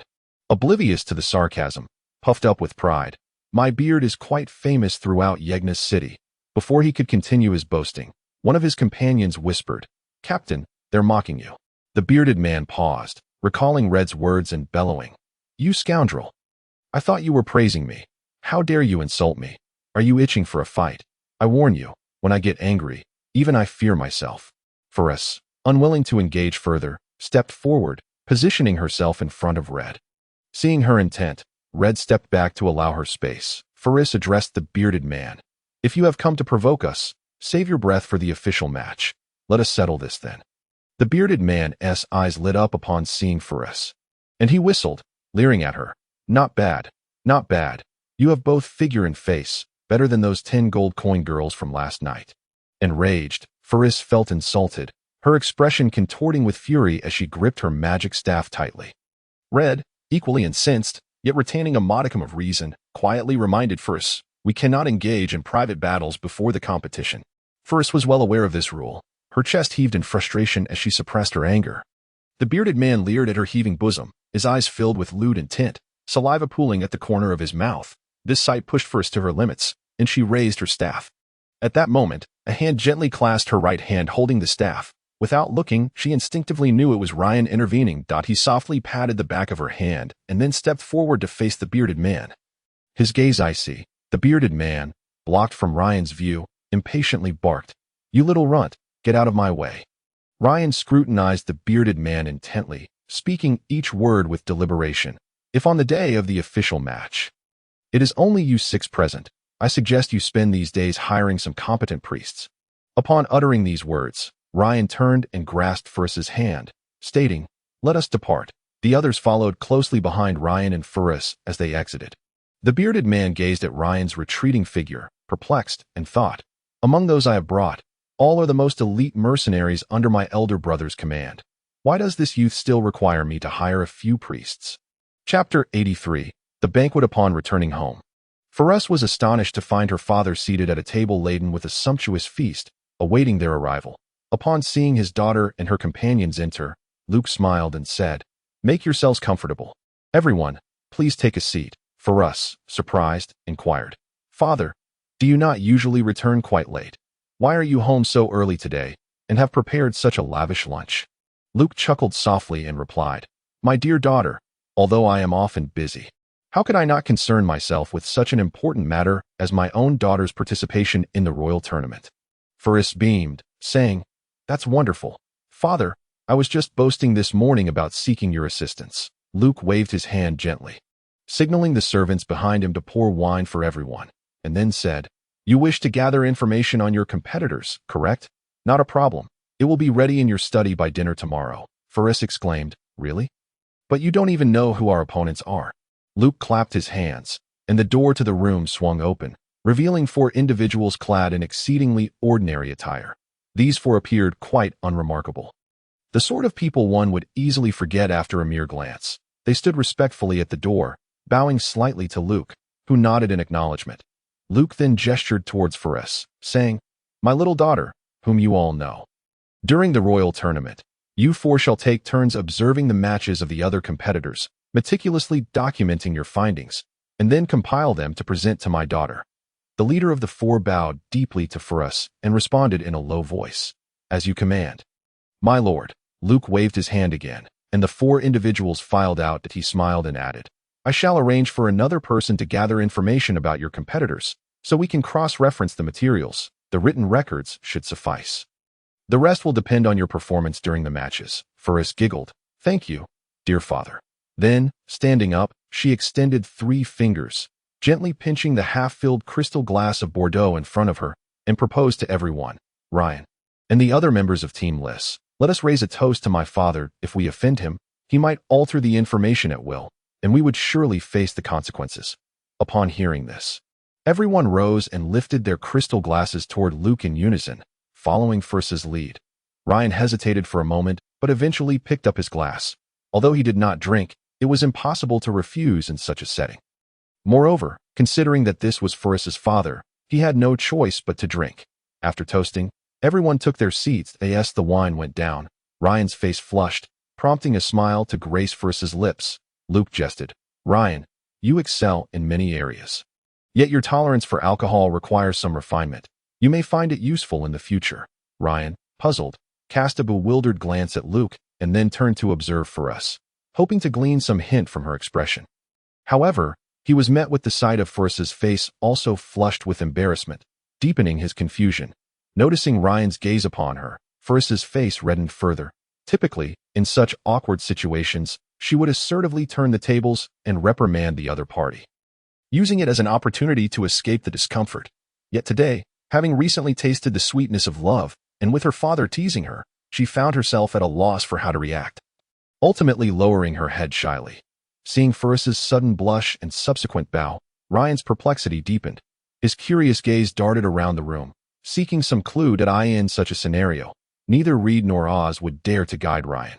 oblivious to the sarcasm, puffed up with pride. My beard is quite famous throughout Yegna's city. Before he could continue his boasting, one of his companions whispered, Captain, they're mocking you. The bearded man paused, recalling Red's words and bellowing, You scoundrel! I thought you were praising me. How dare you insult me? Are you itching for a fight? I warn you, when I get angry, even I fear myself. Faris, unwilling to engage further, stepped forward, positioning herself in front of Red. Seeing her intent, Red stepped back to allow her space. Faris addressed the bearded man. If you have come to provoke us, save your breath for the official match. Let us settle this then. The bearded man's eyes lit up upon seeing Faris, and he whistled, leering at her. Not bad, not bad. You have both figure and face, better than those 10 gold coin girls from last night. Enraged, Faris felt insulted, her expression contorting with fury as she gripped her magic staff tightly. Red, equally incensed, yet retaining a modicum of reason, quietly reminded Faris, We cannot engage in private battles before the competition. Faris was well aware of this rule. Her chest heaved in frustration as she suppressed her anger. The bearded man leered at her heaving bosom, his eyes filled with lewd intent, saliva pooling at the corner of his mouth. This sight pushed Faris to her limits, and she raised her staff. At that moment, a hand gently clasped her right hand holding the staff. Without looking, she instinctively knew it was Ryan intervening. He softly patted the back of her hand and then stepped forward to face the bearded man. His gaze icy, the bearded man, blocked from Ryan's view, impatiently barked, You little runt, get out of my way. Ryan scrutinized the bearded man intently, speaking each word with deliberation. If on the day of the official match, it is only you 6 present, I suggest you spend these days hiring some competent priests. Upon uttering these words, Ryan turned and grasped Faris's hand, stating, Let us depart. The others followed closely behind Ryan and Faris as they exited. The bearded man gazed at Ryan's retreating figure, perplexed, and thought, Among those I have brought, all are the most elite mercenaries under my elder brother's command. Why does this youth still require me to hire a few priests? Chapter 83. The Banquet Upon Returning Home. Faris was astonished to find her father seated at a table laden with a sumptuous feast, awaiting their arrival. Upon seeing his daughter and her companions enter, Luke smiled and said, Make yourselves comfortable. Everyone, please take a seat. Faris, surprised, inquired, Father, do you not usually return quite late? Why are you home so early today, and have prepared such a lavish lunch? Luke chuckled softly and replied, My dear daughter, although I am often busy, how could I not concern myself with such an important matter as my own daughter's participation in the royal tournament? Faris beamed, saying, That's wonderful. Father, I was just boasting this morning about seeking your assistance. Luke waved his hand gently, signaling the servants behind him to pour wine for everyone, and then said, You wish to gather information on your competitors, correct? Not a problem. It will be ready in your study by dinner tomorrow. Faris exclaimed, Really? But you don't even know who our opponents are. Luke clapped his hands, and the door to the room swung open, revealing 4 individuals clad in exceedingly ordinary attire. These 4 appeared quite unremarkable. The sort of people one would easily forget after a mere glance. They stood respectfully at the door, bowing slightly to Luke, who nodded in acknowledgement. Luke then gestured towards Ferris, saying, "My little daughter, whom you all know. During the royal tournament, you 4 shall take turns observing the matches of the other competitors, meticulously documenting your findings, and then compile them to present to my daughter." The leader of the 4 bowed deeply to Ferris and responded in a low voice, "As you command." "My lord." Luke waved his hand again, and the 4 individuals filed out, that he smiled and added, "I shall arrange for another person to gather information about your competitors, so we can cross-reference the materials. The written records should suffice. The rest will depend on your performance during the matches." Ferris giggled. "Thank you, dear father." Then, standing up, she extended 3 fingers, gently pinching the half-filled crystal glass of Bordeaux in front of her, and proposed to everyone, "Ryan, and the other members of Team Liss, let us raise a toast to my father. If we offend him, he might alter the information at will, and we would surely face the consequences." Upon hearing this, everyone rose and lifted their crystal glasses toward Luke in unison, following Ferris's lead. Ryan hesitated for a moment, but eventually picked up his glass. Although he did not drink, it was impossible to refuse in such a setting. Moreover, considering that this was Ferris's father, he had no choice but to drink. After toasting, everyone took their seats as the wine went down. Ryan's face flushed, prompting a smile to grace Ferris's lips. Luke jested, "Ryan, you excel in many areas. Yet your tolerance for alcohol requires some refinement. You may find it useful in the future." Ryan, puzzled, cast a bewildered glance at Luke and then turned to observe Ferris, hoping to glean some hint from her expression. However, he was met with the sight of Ferris's face also flushed with embarrassment, deepening his confusion. Noticing Ryan's gaze upon her, Ferris's face reddened further. Typically, in such awkward situations, she would assertively turn the tables and reprimand the other party, using it as an opportunity to escape the discomfort. Yet today, having recently tasted the sweetness of love, and with her father teasing her, she found herself at a loss for how to react, ultimately lowering her head shyly. Seeing Ferris's sudden blush and subsequent bow, Ryan's perplexity deepened. His curious gaze darted around the room, seeking some clue that in such a scenario, neither Reed nor Oz would dare to guide Ryan,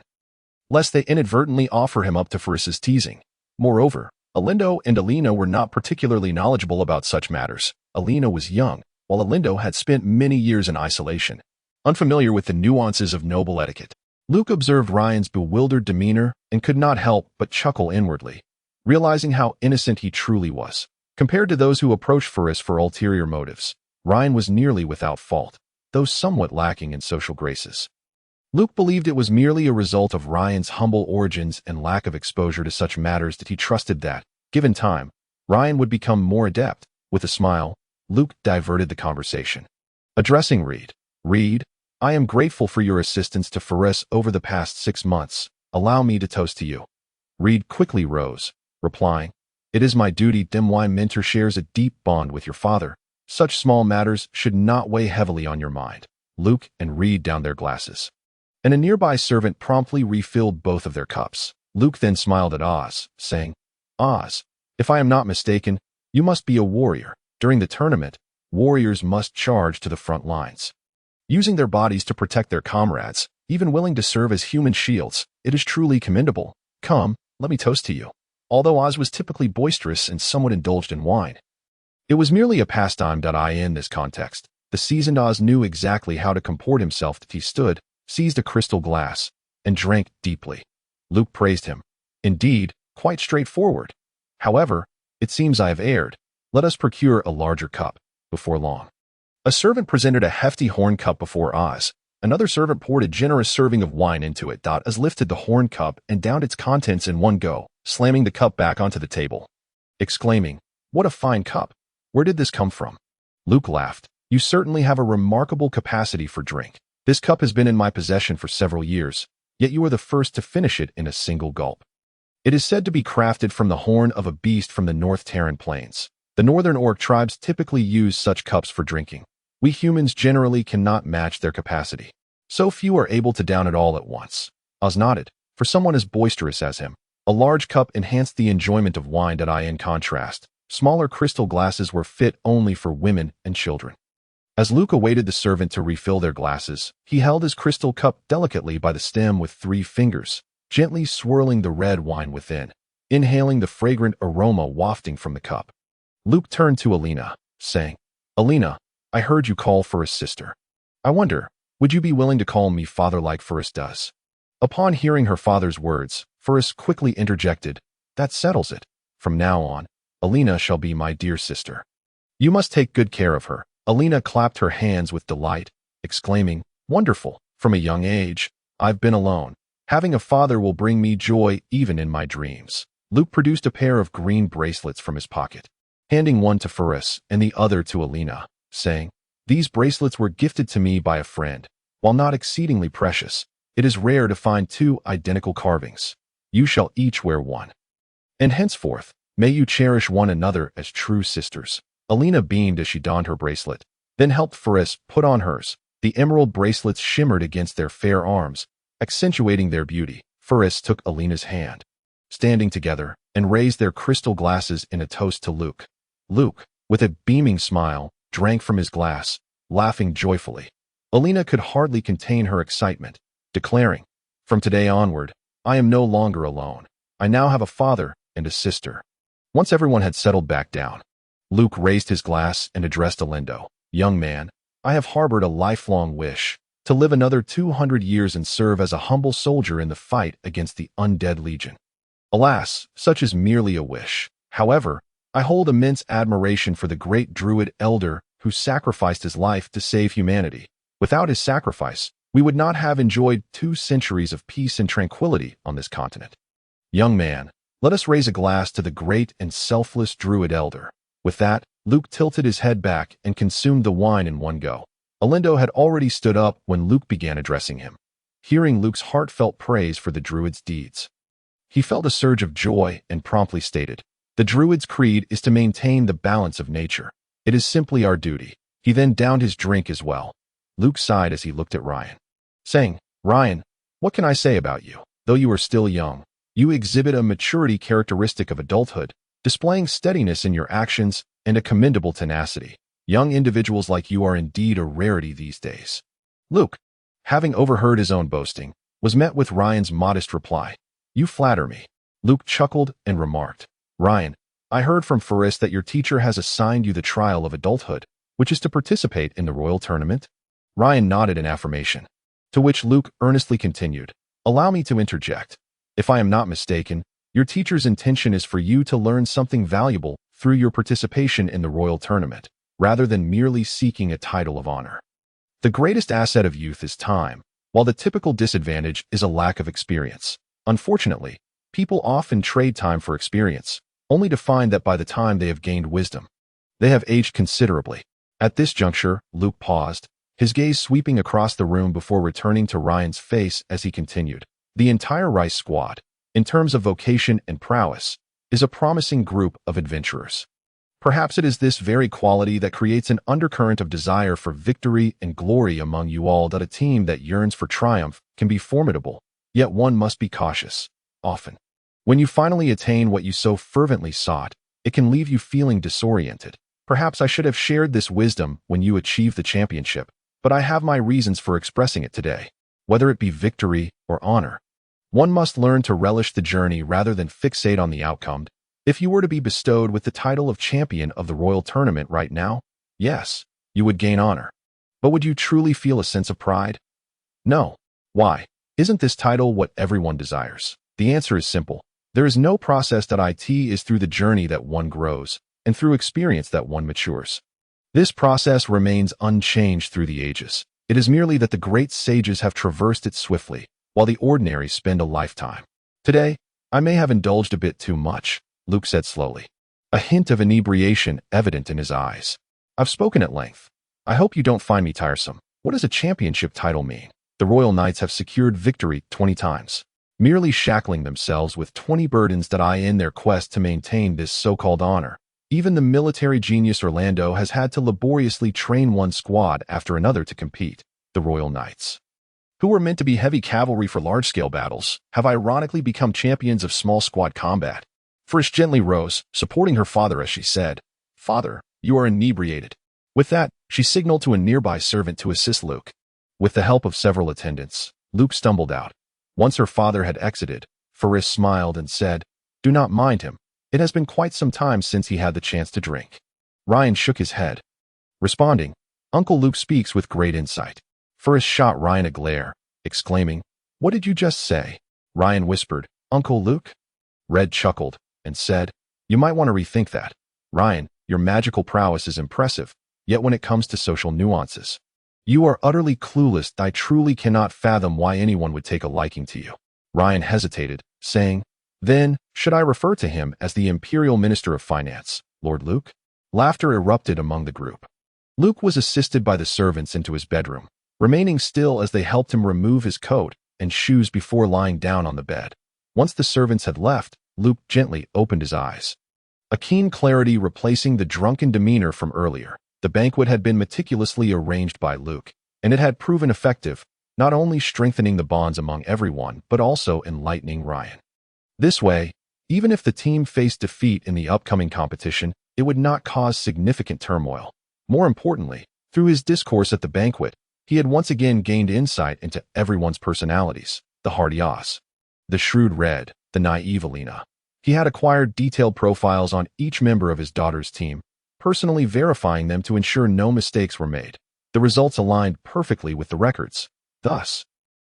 lest they inadvertently offer him up to Ferris's teasing. Moreover, Alindo and Alina were not particularly knowledgeable about such matters. Alina was young, while Alindo had spent many years in isolation, unfamiliar with the nuances of noble etiquette. Luke observed Ryan's bewildered demeanor and could not help but chuckle inwardly, realizing how innocent he truly was. Compared to those who approached Ferris for ulterior motives, Ryan was nearly without fault, though somewhat lacking in social graces. Luke believed it was merely a result of Ryan's humble origins and lack of exposure to such matters, that he trusted that, given time, Ryan would become more adept. With a smile, Luke diverted the conversation, addressing Reed. "Reed, I am grateful for your assistance to Ferris over the past 6 months. Allow me to toast to you." Reed quickly rose, replying, "It is my duty. My mentor shares a deep bond with your father. Such small matters should not weigh heavily on your mind." Luke and Reed downed their glasses, and a nearby servant promptly refilled both of their cups. Luke then smiled at Oz, saying, "Oz, if I am not mistaken, you must be a warrior. During the tournament, warriors must charge to the front lines, using their bodies to protect their comrades, even willing to serve as human shields. It is truly commendable. Come, let me toast to you." Although Oz was typically boisterous and somewhat indulged in wine, it was merely a pastime. In this context, the seasoned Oz knew exactly how to comport himself. That he stood, seized a crystal glass, and drank deeply. Luke praised him. "Indeed, quite straightforward. However, it seems I have erred. Let us procure a larger cup." Before long, a servant presented a hefty horn cup before Oz. Another servant poured a generous serving of wine into it. Oz lifted the horn cup and downed its contents in one go, slamming the cup back onto the table, exclaiming, "What a fine cup! Where did this come from?" Luke laughed. "You certainly have a remarkable capacity for drink. This cup has been in my possession for several years, yet you are the first to finish it in a single gulp. It is said to be crafted from the horn of a beast from the North Terran Plains. The northern orc tribes typically use such cups for drinking. We humans generally cannot match their capacity. So few are able to down it all at once." Oz nodded. For someone as boisterous as him, A large cup enhanced the enjoyment of wine. In contrast, smaller crystal glasses were fit only for women and children. As Luke awaited the servant to refill their glasses, he held his crystal cup delicately by the stem with 3 fingers, gently swirling the red wine within, inhaling the fragrant aroma wafting from the cup. Luke turned to Alina, saying, "Alina, I heard you call for a sister. I wonder, would you be willing to call me father like Ferris does?" Upon hearing her father's words, Ferris quickly interjected, "That settles it. From now on, Alina shall be my dear sister. You must take good care of her." Alina clapped her hands with delight, exclaiming, "Wonderful! From a young age, I've been alone. Having a father will bring me joy even in my dreams." Luke produced a pair of green bracelets from his pocket, handing one to Ferris and the other to Alina, saying, "These bracelets were gifted to me by a friend. While not exceedingly precious, it is rare to find 2 identical carvings. You shall each wear one. And henceforth, may you cherish one another as true sisters." Alina beamed as she donned her bracelet, then helped Ferris put on hers. The emerald bracelets shimmered against their fair arms, accentuating their beauty. Ferris took Alina's hand, standing together, and raised their crystal glasses in a toast to Luke. Luke, with a beaming smile, drank from his glass, laughing joyfully. Alina could hardly contain her excitement, declaring, "From today onward, I am no longer alone. I now have a father and a sister." Once everyone had settled back down, Luke raised his glass and addressed Alindo, "Young man, I have harbored a lifelong wish to live another 200 years and serve as a humble soldier in the fight against the undead legion. Alas, such is merely a wish. However, I hold immense admiration for the great druid elder who sacrificed his life to save humanity. Without his sacrifice, we would not have enjoyed 2 centuries of peace and tranquility on this continent. Young man, let us raise a glass to the great and selfless druid elder." With that, Luke tilted his head back and consumed the wine in one go. Alindo had already stood up when Luke began addressing him. Hearing Luke's heartfelt praise for the druid's deeds, he felt a surge of joy and promptly stated, "The druid's creed is to maintain the balance of nature. It is simply our duty." He then downed his drink as well. Luke sighed as he looked at Ryan, saying, "Ryan, what can I say about you? Though you are still young, you exhibit a maturity characteristic of adulthood, displaying steadiness in your actions and a commendable tenacity. Young individuals like you are indeed a rarity these days." Luke, having overheard his own boasting, was met with Ryan's modest reply, "You flatter me." Luke chuckled and remarked, "Ryan, I heard from Ferris that your teacher has assigned you the trial of adulthood, which is to participate in the royal tournament?" Ryan nodded in affirmation, to which Luke earnestly continued, "Allow me to interject. If I am not mistaken, your teacher's intention is for you to learn something valuable through your participation in the royal tournament, rather than merely seeking a title of honor. The greatest asset of youth is time, while the typical disadvantage is a lack of experience. Unfortunately, people often trade time for experience, only to find that by the time they have gained wisdom, they have aged considerably." At this juncture, Luke paused, his gaze sweeping across the room before returning to Ryan's face as he continued, "The entire Rice squad, in terms of vocation and prowess, is a promising group of adventurers. Perhaps it is this very quality that creates an undercurrent of desire for victory and glory among you all. That a team that yearns for triumph can be formidable, yet one must be cautious. Often, when you finally attain what you so fervently sought, it can leave you feeling disoriented. Perhaps I should have shared this wisdom when you achieved the championship, but I have my reasons for expressing it today. Whether it be victory or honor, one must learn to relish the journey rather than fixate on the outcome. If you were to be bestowed with the title of champion of the royal tournament right now, yes, you would gain honor. But would you truly feel a sense of pride? No. Why? Isn't this title what everyone desires? The answer is simple. There is no process. It is through the journey that one grows, and through experience that one matures. This process remains unchanged through the ages. It is merely that the great sages have traversed it swiftly, while the ordinary spend a lifetime. Today, I may have indulged a bit too much, Luke said slowly, a hint of inebriation evident in his eyes. I've spoken at length. I hope you don't find me tiresome. What does a championship title mean? The Royal Knights have secured victory 20 times, merely shackling themselves with 20 burdens in their quest to maintain this so-called honor. Even the military genius Orlando has had to laboriously train one squad after another to compete, the Royal Knights. who were meant to be heavy cavalry for large-scale battles, have ironically become champions of small squad combat. Frisch gently rose, supporting her father as she said, "Father, you are inebriated." With that, she signaled to a nearby servant to assist Luke. With the help of several attendants, Luke stumbled out. Once her father had exited, Frisch smiled and said, "Do not mind him. It has been quite some time since he had the chance to drink." Ryan shook his head. Responding, "Uncle Luke speaks with great insight." Frisch shot Ryan a glare, exclaiming, "What did you just say?" Ryan whispered, "Uncle Luke?" Red chuckled and said, "You might want to rethink that. Ryan, your magical prowess is impressive, yet when it comes to social nuances, you are utterly clueless. I truly cannot fathom why anyone would take a liking to you." Ryan hesitated, saying, "Then, should I refer to him as the Imperial Minister of Finance, Lord Luke?" Laughter erupted among the group. Luke was assisted by the servants into his bedroom, remaining still as they helped him remove his coat and shoes before lying down on the bed. Once the servants had left, Luke gently opened his eyes. A keen clarity replacing the drunken demeanor from earlier. The banquet had been meticulously arranged by Luke, and it had proven effective, not only strengthening the bonds among everyone, but also enlightening Ryan. This way, even if the team faced defeat in the upcoming competition, it would not cause significant turmoil. More importantly, through his discourse at the banquet, he had once again gained insight into everyone's personalities, the hardy Oz, the shrewd Red, the naive Alina. He had acquired detailed profiles on each member of his daughter's team, personally verifying them to ensure no mistakes were made. The results aligned perfectly with the records. Thus,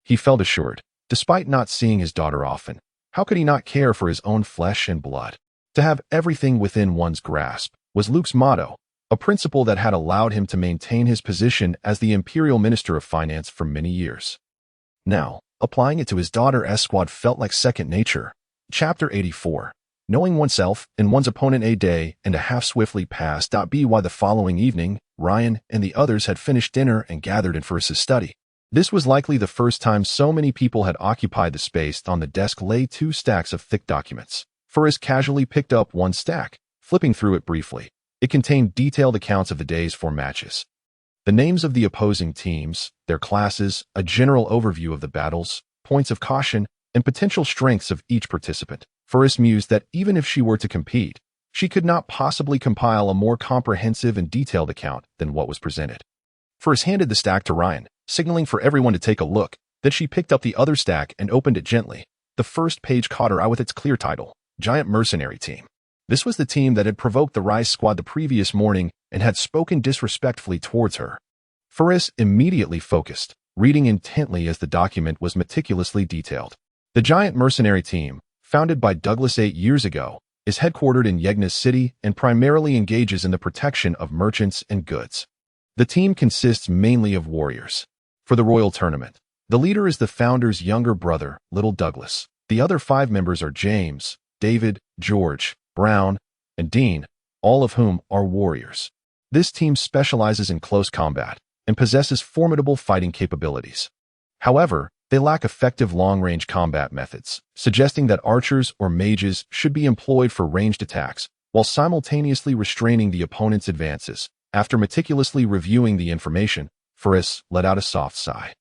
he felt assured, despite not seeing his daughter often, how could he not care for his own flesh and blood? To have everything within one's grasp was Luke's motto, a principle that had allowed him to maintain his position as the Imperial Minister of Finance for many years. Now, applying it to his daughter's squad felt like second nature. Chapter 84. Knowing oneself and one's opponent. A day and a half swiftly passed. By the following evening, Ryan and the others had finished dinner and gathered in Frisch's study. This was likely the first time so many people had occupied the space. On the desk lay 2 stacks of thick documents. Frisch casually picked up one stack, flipping through it briefly. It contained detailed accounts of the day's 4 matches. The names of the opposing teams, their classes, a general overview of the battles, points of caution, and potential strengths of each participant. Frisch mused that even if she were to compete, she could not possibly compile a more comprehensive and detailed account than what was presented. Frisch handed the stack to Ryan, signaling for everyone to take a look. Then she picked up the other stack and opened it gently. The first page caught her eye with its clear title, Giant Mercenary Team. This was the team that had provoked the Rice Squad the previous morning and had spoken disrespectfully towards her. Frisch immediately focused, reading intently as the document was meticulously detailed. The Giant Mercenary Team, founded by Douglas 8 years ago, is headquartered in Yegna's city and primarily engages in the protection of merchants and goods. The team consists mainly of warriors. For the royal tournament, the leader is the founder's younger brother, Little Douglas. The other 5 members are James, David, George, Brown, and Dean, all of whom are warriors. This team specializes in close combat and possesses formidable fighting capabilities. However, they lack effective long-range combat methods, suggesting that archers or mages should be employed for ranged attacks while simultaneously restraining the opponent's advances. After meticulously reviewing the information, Frisch let out a soft sigh.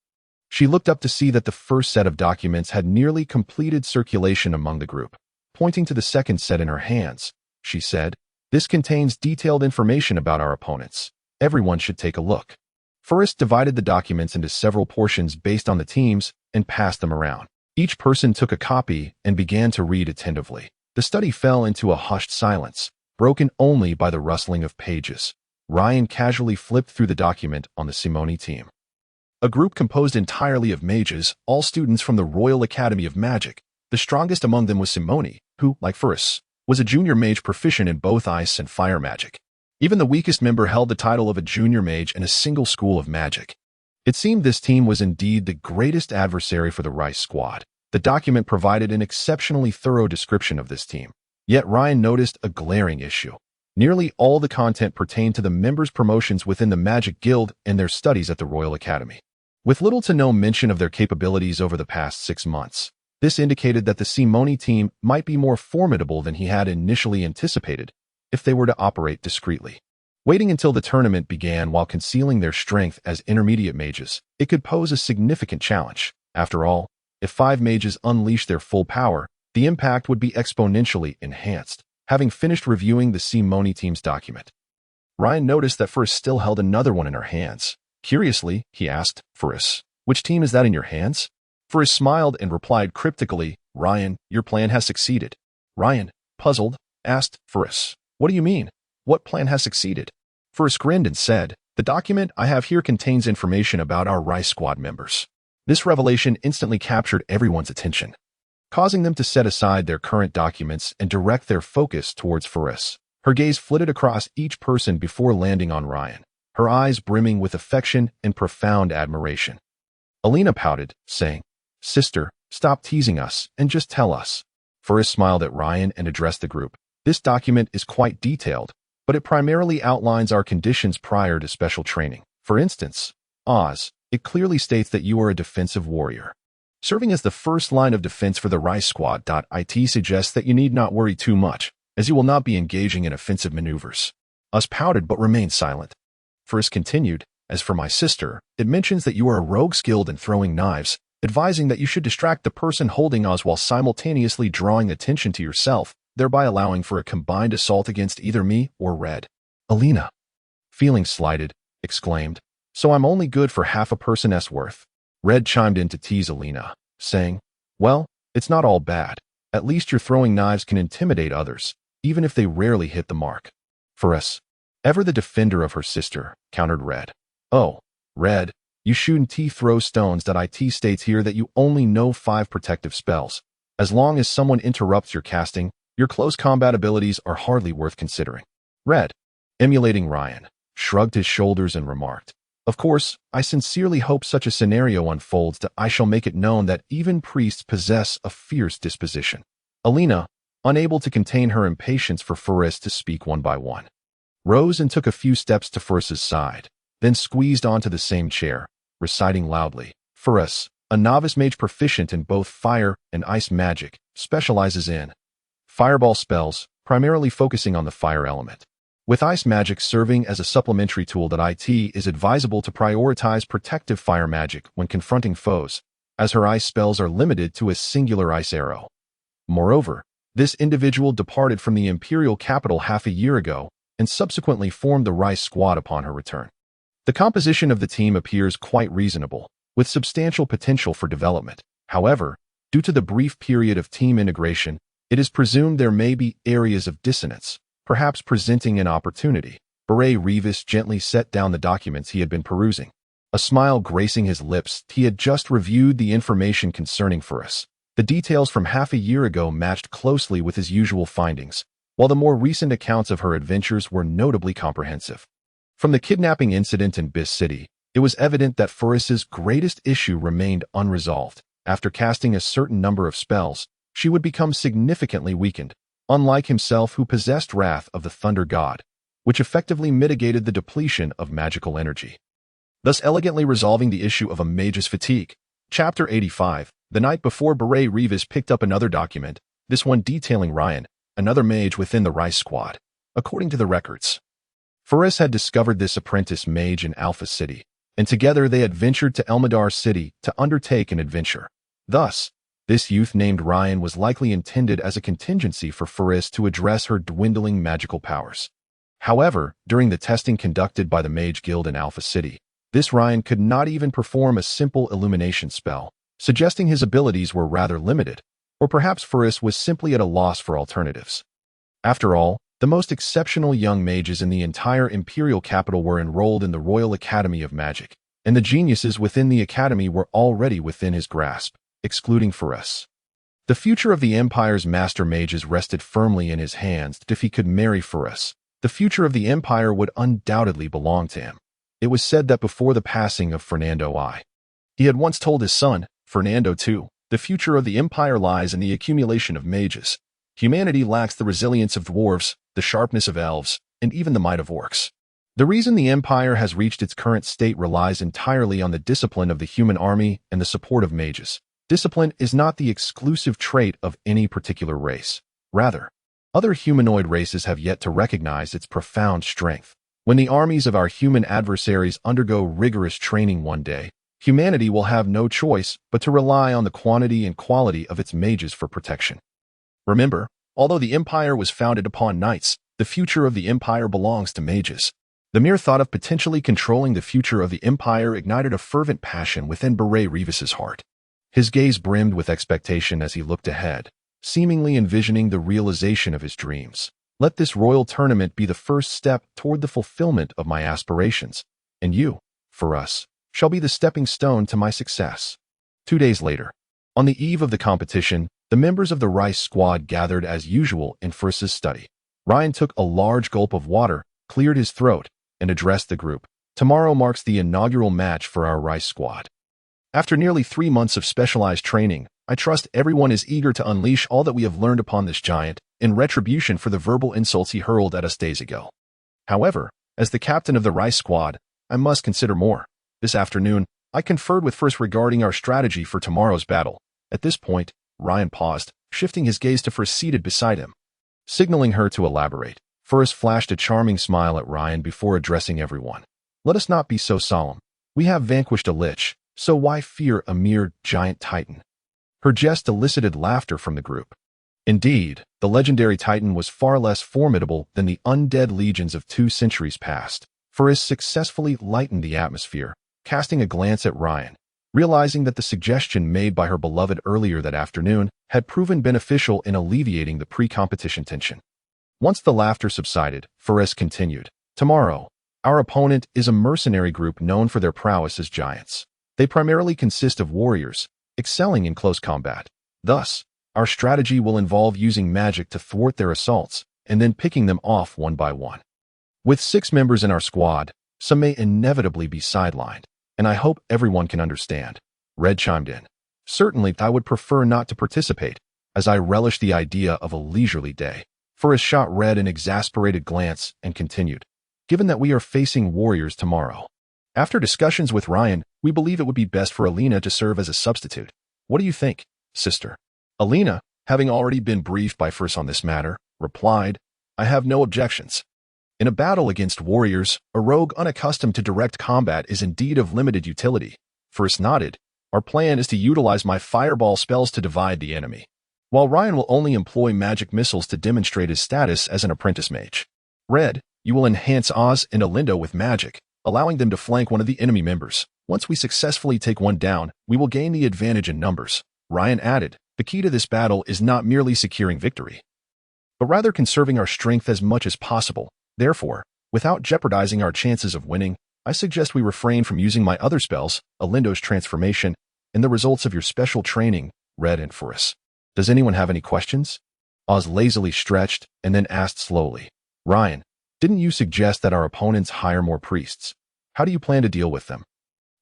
She looked up to see that the first set of documents had nearly completed circulation among the group. Pointing to the second set in her hands, she said, "This contains detailed information about our opponents. Everyone should take a look." Frisch divided the documents into several portions based on the teams and passed them around. Each person took a copy and began to read attentively. The study fell into a hushed silence, broken only by the rustling of pages. Ryan casually flipped through the document on the Simone team. A group composed entirely of mages, all students from the Royal Academy of Magic. The strongest among them was Simone, who, like Frisch, was a junior mage proficient in both ice and fire magic. Even the weakest member held the title of a junior mage in a single school of magic. It seemed this team was indeed the greatest adversary for the Rice Squad. The document provided an exceptionally thorough description of this team. Yet Ryan noticed a glaring issue. Nearly all the content pertained to the members' promotions within the Magic Guild and their studies at the Royal Academy. With little to no mention of their capabilities over the past 6 months, this indicated that the Simone team might be more formidable than he had initially anticipated if they were to operate discreetly. Waiting until the tournament began while concealing their strength as intermediate mages, it could pose a significant challenge. After all, if 5 mages unleashed their full power, the impact would be exponentially enhanced. Having finished reviewing the Simone team's document, Ryan noticed that Ferris still held another one in her hands. Curiously, he asked, "Ferris, which team is that in your hands?" Ferris smiled and replied cryptically, "Ryan, your plan has succeeded." Ryan, puzzled, asked, "Ferris, what do you mean? What plan has succeeded?" Ferris grinned and said, "The document I have here contains information about our Rice Squad members." This revelation instantly captured everyone's attention, causing them to set aside their current documents and direct their focus towards Ferris. Her gaze flitted across each person before landing on Ryan, her eyes brimming with affection and profound admiration. Alina pouted, saying, "Sister, stop teasing us and just tell us." Ferris smiled at Ryan and addressed the group. "This document is quite detailed, but it primarily outlines our conditions prior to special training. For instance, Oz, it clearly states that you are a defensive warrior, serving as the first line of defense for the Rice Squad. It suggests that you need not worry too much, as you will not be engaging in offensive maneuvers." Oz pouted but remained silent. Ferris continued, "As for my sister, it mentions that you are a rogue skilled in throwing knives, advising that you should distract the person holding Oz while simultaneously drawing attention to yourself, thereby allowing for a combined assault against either me or Red." Alina, feeling slighted, exclaimed, "So I'm only good for half a person's worth?" Red chimed in to tease Alina, saying, "Well, it's not all bad. At least your throwing knives can intimidate others, even if they rarely hit the mark." Ferris, ever the defender of her sister, countered Red. "Oh, Red, you shouldn't throw stones. It states here that you only know 5 protective spells. As long as someone interrupts your casting, your close combat abilities are hardly worth considering." Red, emulating Ryan, shrugged his shoulders and remarked, "Of course, I sincerely hope such a scenario unfolds that I shall make it known that even priests possess a fierce disposition." Alina, unable to contain her impatience for Ferris to speak one by one, rose and took a few steps to Ferris's side, then squeezed onto the same chair, reciting loudly, "Ferris, a novice mage proficient in both fire and ice magic, specializes in fireball spells, primarily focusing on the fire element. With ice magic serving as a supplementary tool. It is advisable to prioritize protective fire magic when confronting foes, as her ice spells are limited to a singular ice arrow. Moreover, this individual departed from the Imperial capital half a year ago and subsequently formed the Rice Squad upon her return. The composition of the team appears quite reasonable, with substantial potential for development. However, due to the brief period of team integration, it is presumed there may be areas of dissonance, perhaps presenting an opportunity." Beret Revis gently set down the documents he had been perusing, a smile gracing his lips. He had just reviewed the information concerning Ferris. The details from half a year ago matched closely with his usual findings, while the more recent accounts of her adventures were notably comprehensive. From the kidnapping incident in Bis City, it was evident that Ferris's greatest issue remained unresolved. After casting a certain number of spells, she would become significantly weakened, unlike himself who possessed Wrath of the Thunder God, which effectively mitigated the depletion of magical energy, thus elegantly resolving the issue of a mage's fatigue. Chapter 85. The night before, Beret Revis picked up another document, this one detailing Ryan, another mage within the Rice Squad. According to the records, Ferris had discovered this apprentice mage in Alpha City, and together they had ventured to Elmadar City to undertake an adventure. Thus, this youth named Ryan was likely intended as a contingency for Ferris to address her dwindling magical powers. However, during the testing conducted by the Mage Guild in Alpha City, this Ryan could not even perform a simple illumination spell, suggesting his abilities were rather limited, or perhaps Ferris was simply at a loss for alternatives. After all, the most exceptional young mages in the entire Imperial capital were enrolled in the Royal Academy of Magic, and the geniuses within the academy were already within his grasp, excluding Ferris. The future of the Empire's master mages rested firmly in his hands. If he could marry Ferris, the future of the Empire would undoubtedly belong to him. It was said that before the passing of Fernando I, he had once told his son, Fernando II, "The future of the Empire lies in the accumulation of mages. Humanity lacks the resilience of dwarves, the sharpness of elves, and even the might of orcs. The reason the Empire has reached its current state relies entirely on the discipline of the human army and the support of mages. Discipline is not the exclusive trait of any particular race. Rather, other humanoid races have yet to recognize its profound strength. When the armies of our human adversaries undergo rigorous training one day, humanity will have no choice but to rely on the quantity and quality of its mages for protection. Remember, although the Empire was founded upon knights, the future of the Empire belongs to mages. The mere thought of potentially controlling the future of the Empire ignited a fervent passion within Beret Revis's heart. His gaze brimmed with expectation as he looked ahead, seemingly envisioning the realization of his dreams. Let this royal tournament be the first step toward the fulfillment of my aspirations, and you, for us, shall be the stepping stone to my success. 2 days later, on the eve of the competition, the members of the Rice squad gathered as usual in Friss's study. Ryan took a large gulp of water, cleared his throat, and addressed the group. Tomorrow marks the inaugural match for our Rice squad. After nearly 3 months of specialized training, I trust everyone is eager to unleash all that we have learned upon this giant, in retribution for the verbal insults he hurled at us days ago. However, as the captain of the Rice squad, I must consider more. This afternoon, I conferred with Friss regarding our strategy for tomorrow's battle. At this point, Ryan paused, shifting his gaze to Friss seated beside him. Signaling her to elaborate, Friss flashed a charming smile at Ryan before addressing everyone. Let us not be so solemn. We have vanquished a lich, so why fear a mere giant titan? Her jest elicited laughter from the group. Indeed, the legendary titan was far less formidable than the undead legions of 2 centuries past. Friss successfully lightened the atmosphere, casting a glance at Ryan, realizing that the suggestion made by her beloved earlier that afternoon had proven beneficial in alleviating the pre-competition tension. Once the laughter subsided, Friss continued, Tomorrow, our opponent is a mercenary group known for their prowess as giants. They primarily consist of warriors, excelling in close combat. Thus, our strategy will involve using magic to thwart their assaults, and then picking them off one by one. With 6 members in our squad, some may inevitably be sidelined, and I hope everyone can understand. Red chimed in. Certainly, I would prefer not to participate, as I relish the idea of a leisurely day. Friss shot Red an exasperated glance and continued. Given that we are facing warriors tomorrow, after discussions with Ryan, we believe it would be best for Alina to serve as a substitute. What do you think, sister? Alina, having already been briefed by Friss on this matter, replied, I have no objections. In a battle against warriors, a rogue unaccustomed to direct combat is indeed of limited utility. Friss nodded. Our plan is to utilize my fireball spells to divide the enemy, while Ryan will only employ magic missiles to demonstrate his status as an apprentice mage. Red, you will enhance Oz and Alindo with magic, allowing them to flank one of the enemy members. Once we successfully take one down, we will gain the advantage in numbers. Ryan added, the key to this battle is not merely securing victory, but rather conserving our strength as much as possible. Therefore, without jeopardizing our chances of winning, I suggest we refrain from using my other spells, Alindo's transformation, and the results of your special training, Red and Friss. Does anyone have any questions? Oz lazily stretched and then asked slowly, Ryan, didn't you suggest that our opponents hire more priests? How do you plan to deal with them?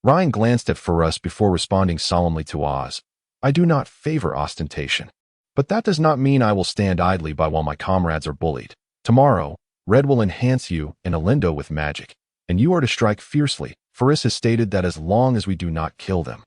Ryan glanced at Friss before responding solemnly to Oz. I do not favor ostentation, but that does not mean I will stand idly by while my comrades are bullied. Tomorrow, Red will enhance you and Alindo with magic, and you are to strike fiercely. Friss has stated that as long as we do not kill them,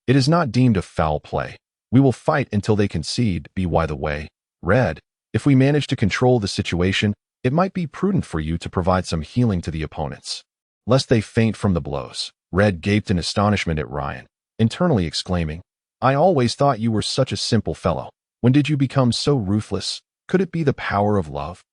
it is not deemed a foul play. We will fight until they concede. By the way, Red, if we manage to control the situation, it might be prudent for you to provide some healing to the opponents, lest they faint from the blows. Red gaped in astonishment at Ryan, internally exclaiming, I always thought you were such a simple fellow. When did you become so ruthless? Could it be the power of love?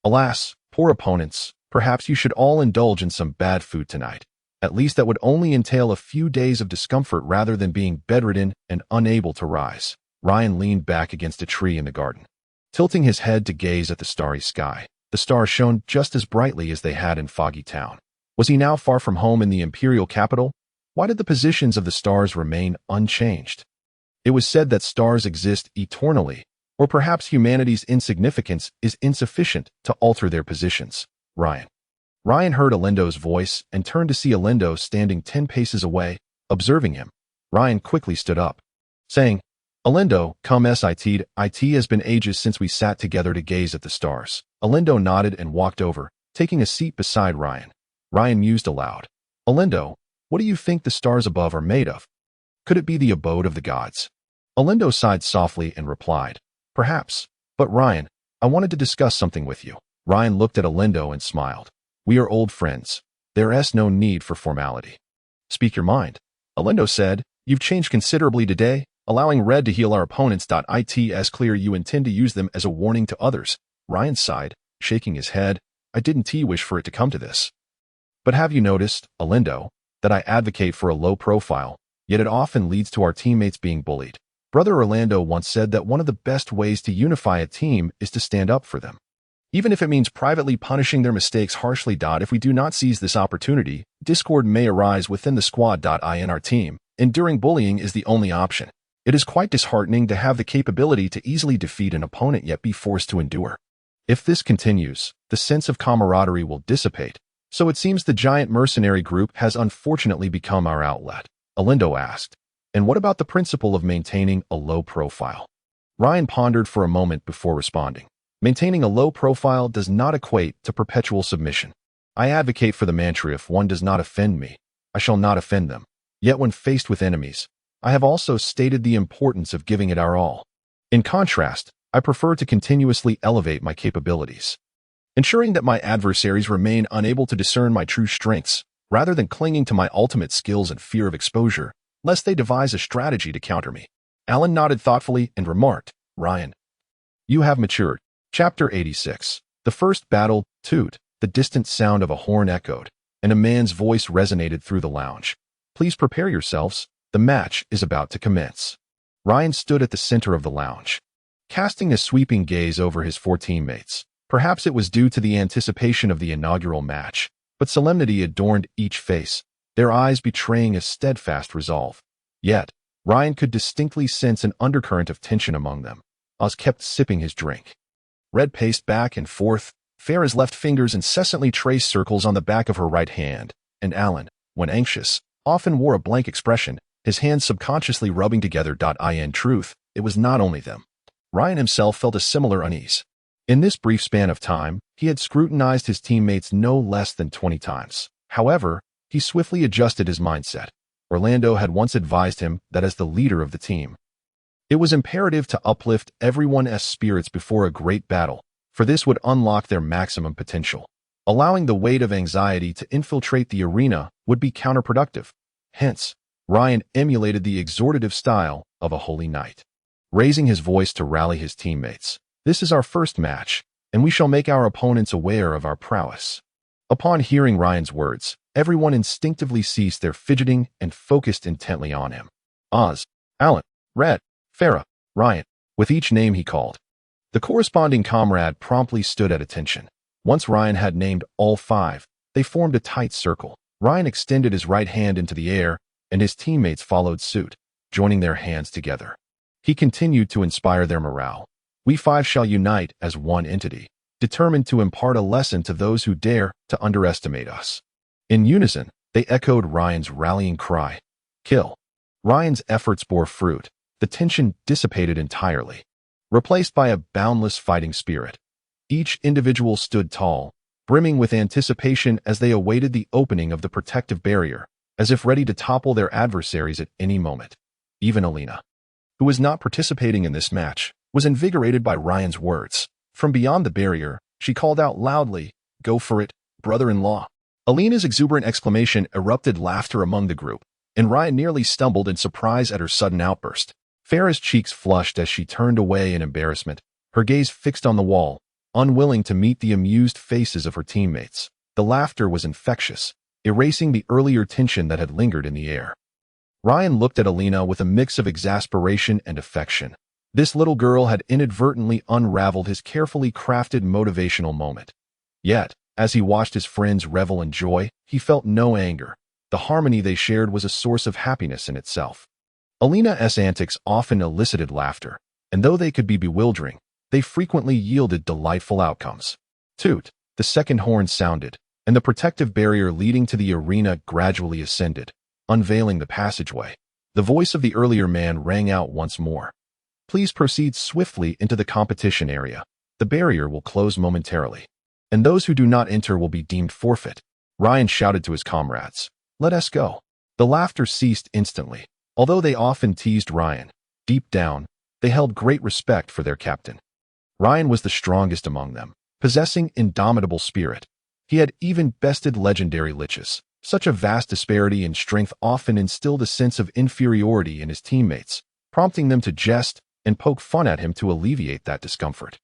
Alas, poor opponents, perhaps you should all indulge in some bad food tonight. At least that would only entail a few days of discomfort rather than being bedridden and unable to rise. Ryan leaned back against a tree in the garden, tilting his head to gaze at the starry sky. The stars shone just as brightly as they had in Foggy Town. Was he now far from home in the imperial capital? Why did the positions of the stars remain unchanged? It was said that stars exist eternally, or perhaps humanity's insignificance is insufficient to alter their positions. Ryan heard Alindo's voice and turned to see Alindo standing 10 paces away, observing him. Ryan quickly stood up, saying, Alindo, come it has been ages since we sat together to gaze at the stars. Alindo nodded and walked over, taking a seat beside Ryan. Ryan mused aloud. Alindo, what do you think the stars above are made of? Could it be the abode of the gods? Alindo sighed softly and replied, Perhaps, but Ryan, I wanted to discuss something with you. Ryan looked at Alindo and smiled. We are old friends. There's no need for formality. Speak your mind. Alindo said, you've changed considerably today, allowing Red to heal our opponents. It's clear you intend to use them as a warning to others. Ryan sighed, shaking his head. I didn't wish for it to come to this. But have you noticed, Alindo, that I advocate for a low profile, yet it often leads to our teammates being bullied? Brother Orlando once said that one of the best ways to unify a team is to stand up for them, even if it means privately punishing their mistakes harshly. If we do not seize this opportunity, discord may arise within the squad. In our team, enduring bullying is the only option. It is quite disheartening to have the capability to easily defeat an opponent yet be forced to endure. If this continues, the sense of camaraderie will dissipate. So it seems the giant mercenary group has unfortunately become our outlet. Alindo asked, and what about the principle of maintaining a low profile? Ryan pondered for a moment before responding. Maintaining a low profile does not equate to perpetual submission. I advocate for the mantra, if one does not offend me, I shall not offend them. Yet when faced with enemies, I have also stated the importance of giving it our all. In contrast, I prefer to continuously elevate my capabilities, ensuring that my adversaries remain unable to discern my true strengths, rather than clinging to my ultimate skills and fear of exposure, lest they devise a strategy to counter me. Alan nodded thoughtfully and remarked, Ryan, you have matured. Chapter 86. The first battle. Toot. The distant sound of a horn echoed, and a man's voice resonated through the lounge. Please prepare yourselves. The match is about to commence. Ryan stood at the center of the lounge, casting a sweeping gaze over his 4 teammates. Perhaps it was due to the anticipation of the inaugural match, but solemnity adorned each face, their eyes betraying a steadfast resolve. Yet, Ryan could distinctly sense an undercurrent of tension among them. Oz kept sipping his drink. Red paced back and forth. Farah's left fingers incessantly traced circles on the back of her right hand, and Alan, when anxious, often wore a blank expression, his hands subconsciously rubbing together. In truth, it was not only them. Ryan himself felt a similar unease. In this brief span of time, he had scrutinized his teammates no less than 20 times. However, he swiftly adjusted his mindset. Orlando had once advised him that as the leader of the team, it was imperative to uplift everyone's spirits before a great battle, for this would unlock their maximum potential. Allowing the weight of anxiety to infiltrate the arena would be counterproductive. Hence, Ryan emulated the exhortative style of a holy knight, raising his voice to rally his teammates. This is our first match, and we shall make our opponents aware of our prowess. Upon hearing Ryan's words, everyone instinctively ceased their fidgeting and focused intently on him. Oz, Alan, Red, Farah, Ryan, with each name he called. The corresponding comrade promptly stood at attention. Once Ryan had named all 5, they formed a tight circle. Ryan extended his right hand into the air, and his teammates followed suit, joining their hands together. He continued to inspire their morale. We 5 shall unite as one entity, determined to impart a lesson to those who dare to underestimate us. In unison, they echoed Ryan's rallying cry, kill. Ryan's efforts bore fruit. The tension dissipated entirely, replaced by a boundless fighting spirit. Each individual stood tall, brimming with anticipation as they awaited the opening of the protective barrier, as if ready to topple their adversaries at any moment. Even Alina, who was not participating in this match, was invigorated by Ryan's words. From beyond the barrier, she called out loudly, "Go for it, brother-in-law." Alina's exuberant exclamation erupted laughter among the group, and Ryan nearly stumbled in surprise at her sudden outburst. Farah's cheeks flushed as she turned away in embarrassment, her gaze fixed on the wall, unwilling to meet the amused faces of her teammates. The laughter was infectious, erasing the earlier tension that had lingered in the air. Ryan looked at Alina with a mix of exasperation and affection. This little girl had inadvertently unraveled his carefully crafted motivational moment. Yet, as he watched his friends revel in joy, he felt no anger. The harmony they shared was a source of happiness in itself. Alina's antics often elicited laughter, and though they could be bewildering, they frequently yielded delightful outcomes. Toot! The second horn sounded, and the protective barrier leading to the arena gradually ascended, unveiling the passageway. The voice of the earlier man rang out once more. Please proceed swiftly into the competition area. The barrier will close momentarily, and those who do not enter will be deemed forfeit. Ryan shouted to his comrades, "Let us go." The laughter ceased instantly. Although they often teased Ryan, deep down, they held great respect for their captain. Ryan was the strongest among them, possessing indomitable spirit. He had even bested legendary liches. Such a vast disparity in strength often instilled a sense of inferiority in his teammates, prompting them to jest and poke fun at him to alleviate that discomfort.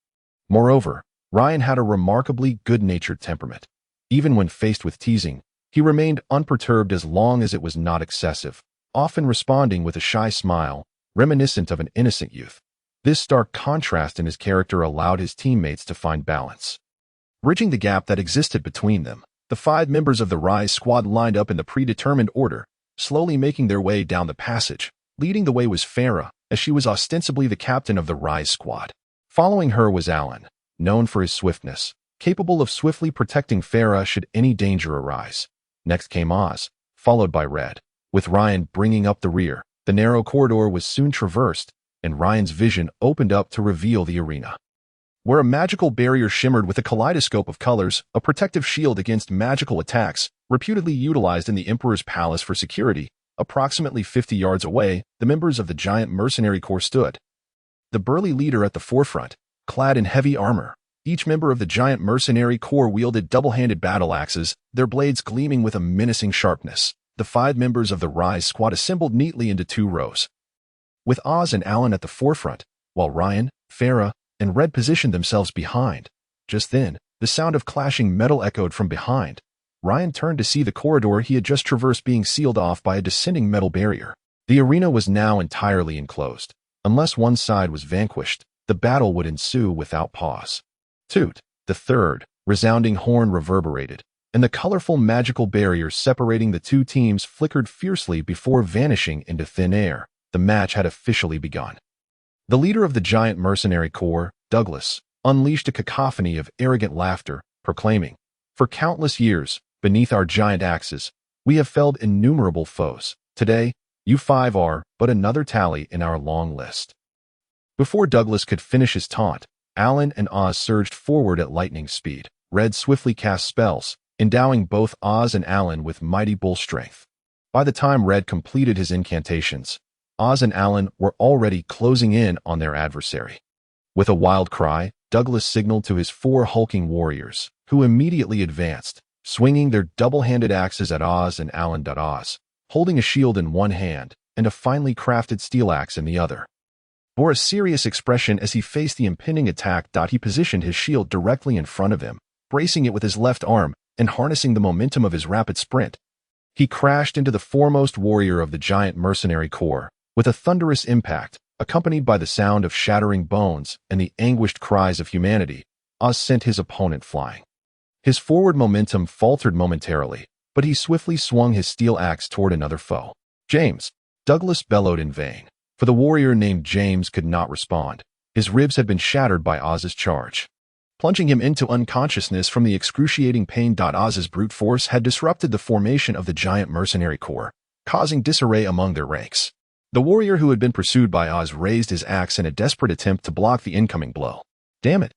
Moreover, Ryan had a remarkably good-natured temperament. Even when faced with teasing, he remained unperturbed as long as it was not excessive, often responding with a shy smile, reminiscent of an innocent youth. This stark contrast in his character allowed his teammates to find balance. Bridging the gap that existed between them, the 5 members of the Rise squad lined up in the predetermined order, slowly making their way down the passage. Leading the way was Farah, as she was ostensibly the captain of the Rise squad. Following her was Alan, known for his swiftness, capable of swiftly protecting Farah should any danger arise. Next came Oz, followed by Red. With Ryan bringing up the rear, the narrow corridor was soon traversed, and Ryan's vision opened up to reveal the arena. Where a magical barrier shimmered with a kaleidoscope of colors, a protective shield against magical attacks, reputedly utilized in the Emperor's palace for security, approximately 50 yards away, the members of the giant mercenary corps stood. The burly leader at the forefront, clad in heavy armor. Each member of the giant mercenary corps wielded double-handed battle axes, their blades gleaming with a menacing sharpness. The 5 members of the Rise squad assembled neatly into 2 rows, with Oz and Alan at the forefront, while Ryan, Farah, and Red positioned themselves behind. Just then, the sound of clashing metal echoed from behind. Ryan turned to see the corridor he had just traversed being sealed off by a descending metal barrier. The arena was now entirely enclosed. Unless one side was vanquished, the battle would ensue without pause. Toot! The third, resounding horn reverberated, and the colorful magical barriers separating the 2 teams flickered fiercely before vanishing into thin air. The match had officially begun. The leader of the giant mercenary corps, Douglas, unleashed a cacophony of arrogant laughter, proclaiming, "For countless years, beneath our giant axes, we have felled innumerable foes. Today, you 5 are but another tally in our long list." Before Douglas could finish his taunt, Alan and Oz surged forward at lightning speed. Red swiftly cast spells, endowing both Oz and Alan with mighty bull strength. By the time Red completed his incantations, Oz and Alan were already closing in on their adversary. With a wild cry, Douglas signaled to his 4 hulking warriors, who immediately advanced, swinging their double-handed axes at Oz and Alan. Oz, holding a shield in one hand and a finely crafted steel axe in the other, bore a serious expression as he faced the impending attack. He positioned his shield directly in front of him, bracing it with his left arm and harnessing the momentum of his rapid sprint. He crashed into the foremost warrior of the giant mercenary corps, with a thunderous impact, accompanied by the sound of shattering bones and the anguished cries of humanity. Oz sent his opponent flying. His forward momentum faltered momentarily, but he swiftly swung his steel axe toward another foe. "James!" Douglas bellowed in vain, for the warrior named James could not respond. His ribs had been shattered by Oz's charge, plunging him into unconsciousness from the excruciating pain. Oz's brute force had disrupted the formation of the giant mercenary corps, causing disarray among their ranks. The warrior who had been pursued by Oz raised his axe in a desperate attempt to block the incoming blow. "Damn it!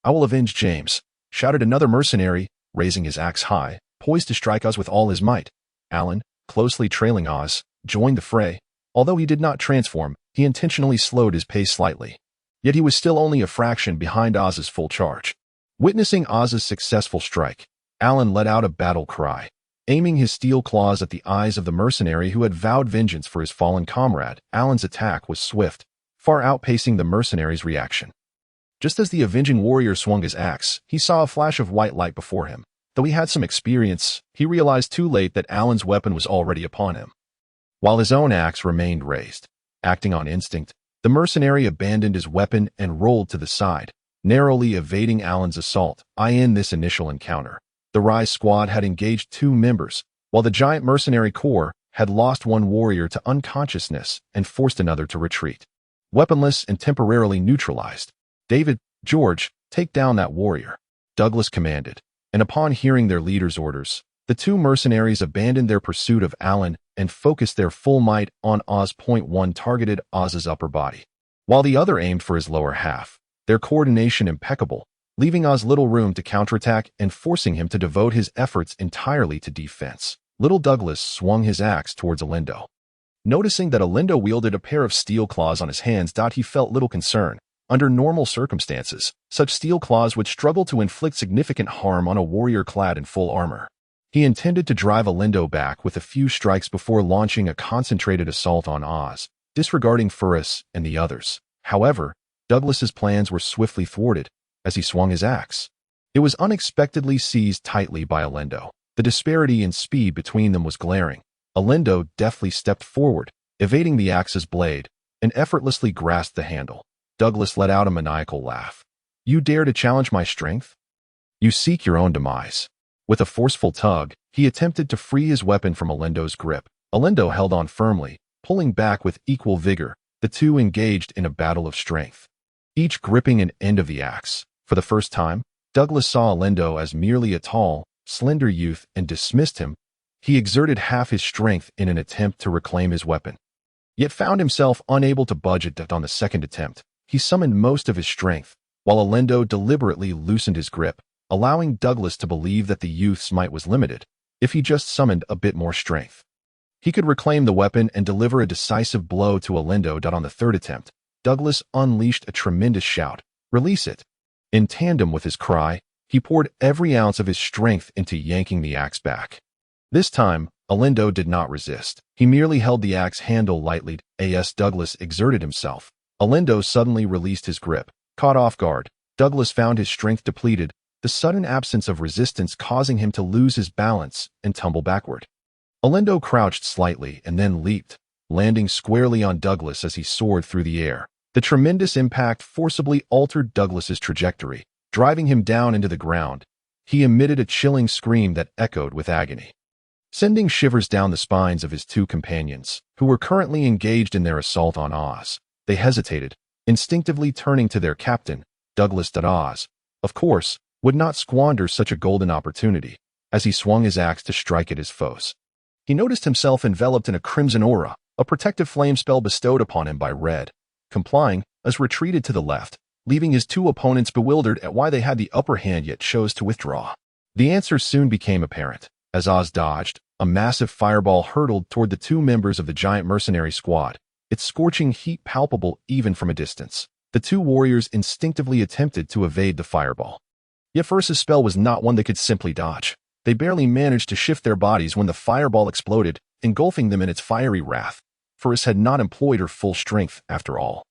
I will avenge James," shouted another mercenary, raising his axe high, poised to strike Oz with all his might. Alan, closely trailing Oz, joined the fray. Although he did not transform, he intentionally slowed his pace slightly. Yet he was still only a fraction behind Oz's full charge. Witnessing Oz's successful strike, Alan let out a battle cry, aiming his steel claws at the eyes of the mercenary who had vowed vengeance for his fallen comrade. Alan's attack was swift, far outpacing the mercenary's reaction. Just as the avenging warrior swung his axe, he saw a flash of white light before him. Though he had some experience, he realized too late that Alan's weapon was already upon him, while his own axe remained raised. Acting on instinct, the mercenary abandoned his weapon and rolled to the side, narrowly evading Alan's assault. In this initial encounter, the Rise squad had engaged 2 members, while the giant mercenary corps had lost 1 warrior to unconsciousness and forced another to retreat. Weaponless and temporarily neutralized, "David, George, take down that warrior," Douglas commanded, and upon hearing their leader's orders, the 2 mercenaries abandoned their pursuit of Alan and focused their full might on Oz. One targeted Oz's upper body, while the other aimed for his lower half, their coordination impeccable, leaving Oz little room to counterattack and forcing him to devote his efforts entirely to defense. Little Douglas swung his axe towards Alindo. Noticing that Alindo wielded a pair of steel claws on his hands, he felt little concern. Under normal circumstances, such steel claws would struggle to inflict significant harm on a warrior clad in full armor. He intended to drive Alindo back with a few strikes before launching a concentrated assault on Oz, disregarding Furus and the others. However, Douglas's plans were swiftly thwarted as he swung his axe. It was unexpectedly seized tightly by Alindo. The disparity in speed between them was glaring. Alindo deftly stepped forward, evading the axe's blade, and effortlessly grasped the handle. Douglas let out a maniacal laugh. "You dare to challenge my strength? You seek your own demise." With a forceful tug, he attempted to free his weapon from Alindo's grip. Alindo held on firmly, pulling back with equal vigor. The two engaged in a battle of strength, each gripping an end of the axe. For the first time, Douglas saw Alindo as merely a tall, slender youth and dismissed him. He exerted half his strength in an attempt to reclaim his weapon, yet found himself unable to budge it on the second attempt. He summoned most of his strength, while Alindo deliberately loosened his grip, allowing Douglas to believe that the youth's might was limited. If he just summoned a bit more strength, he could reclaim the weapon and deliver a decisive blow to Alindo. On the third attempt, Douglas unleashed a tremendous shout. "Release it!" In tandem with his cry, he poured every ounce of his strength into yanking the axe back. This time, Alindo did not resist. He merely held the axe handle lightly as Douglas exerted himself. Alindo suddenly released his grip. Caught off guard, Douglas found his strength depleted, the sudden absence of resistance causing him to lose his balance and tumble backward. Alindo crouched slightly and then leaped, landing squarely on Douglas as he soared through the air. The tremendous impact forcibly altered Douglas's trajectory, driving him down into the ground. He emitted a chilling scream that echoed with agony, sending shivers down the spines of his two companions, who were currently engaged in their assault on Oz. They hesitated, instinctively turning to their captain. Douglas Oz, of course, would not squander such a golden opportunity. As he swung his axe to strike at his foes, he noticed himself enveloped in a crimson aura, a protective flame spell bestowed upon him by Red. Complying, Oz retreated to the left, leaving his two opponents bewildered at why they had the upper hand yet chose to withdraw. The answer soon became apparent. As Oz dodged, a massive fireball hurtled toward the two members of the giant mercenary squad, its scorching heat palpable even from a distance. The two warriors instinctively attempted to evade the fireball. Yet Furus's spell was not one they could simply dodge. They barely managed to shift their bodies when the fireball exploded, engulfing them in its fiery wrath. Furus had not employed her full strength, after all.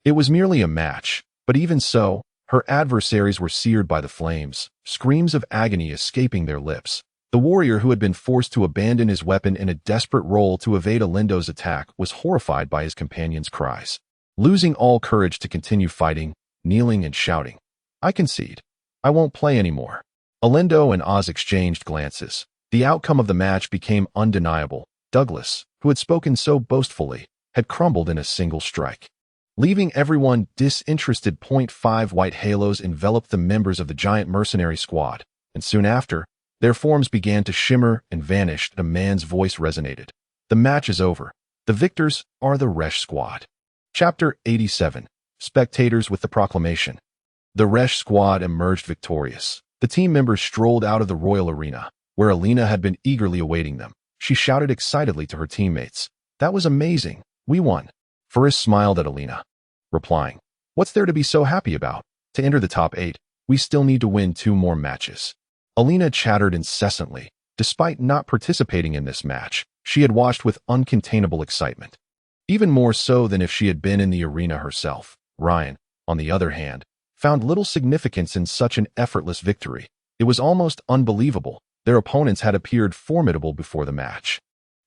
It was merely a match, but even so, her adversaries were seared by the flames, screams of agony escaping their lips. The warrior who had been forced to abandon his weapon in a desperate roll to evade Alindo's attack was horrified by his companion's cries. Losing all courage to continue fighting, kneeling and shouting, "I concede. I won't play anymore." Alindo and Oz exchanged glances. The outcome of the match became undeniable. Douglas, who had spoken so boastfully, had crumbled in a single strike, leaving everyone disinterested. 5 white halos enveloped the members of the giant mercenary squad, and soon after, their forms began to shimmer and vanish. A man's voice resonated. "The match is over. The victors are the Resh squad." Chapter 87. Spectators with the proclamation. The Resh squad emerged victorious. The team members strolled out of the royal arena, where Alina had been eagerly awaiting them. She shouted excitedly to her teammates, "That was amazing. We won." Furus smiled at Alina, replying, "What's there to be so happy about? To enter the top 8, we still need to win 2 more matches." Alina chattered incessantly. Despite not participating in this match, she had watched with uncontainable excitement, even more so than if she had been in the arena herself. Ryan, on the other hand, found little significance in such an effortless victory. It was almost unbelievable. Their opponents had appeared formidable before the match.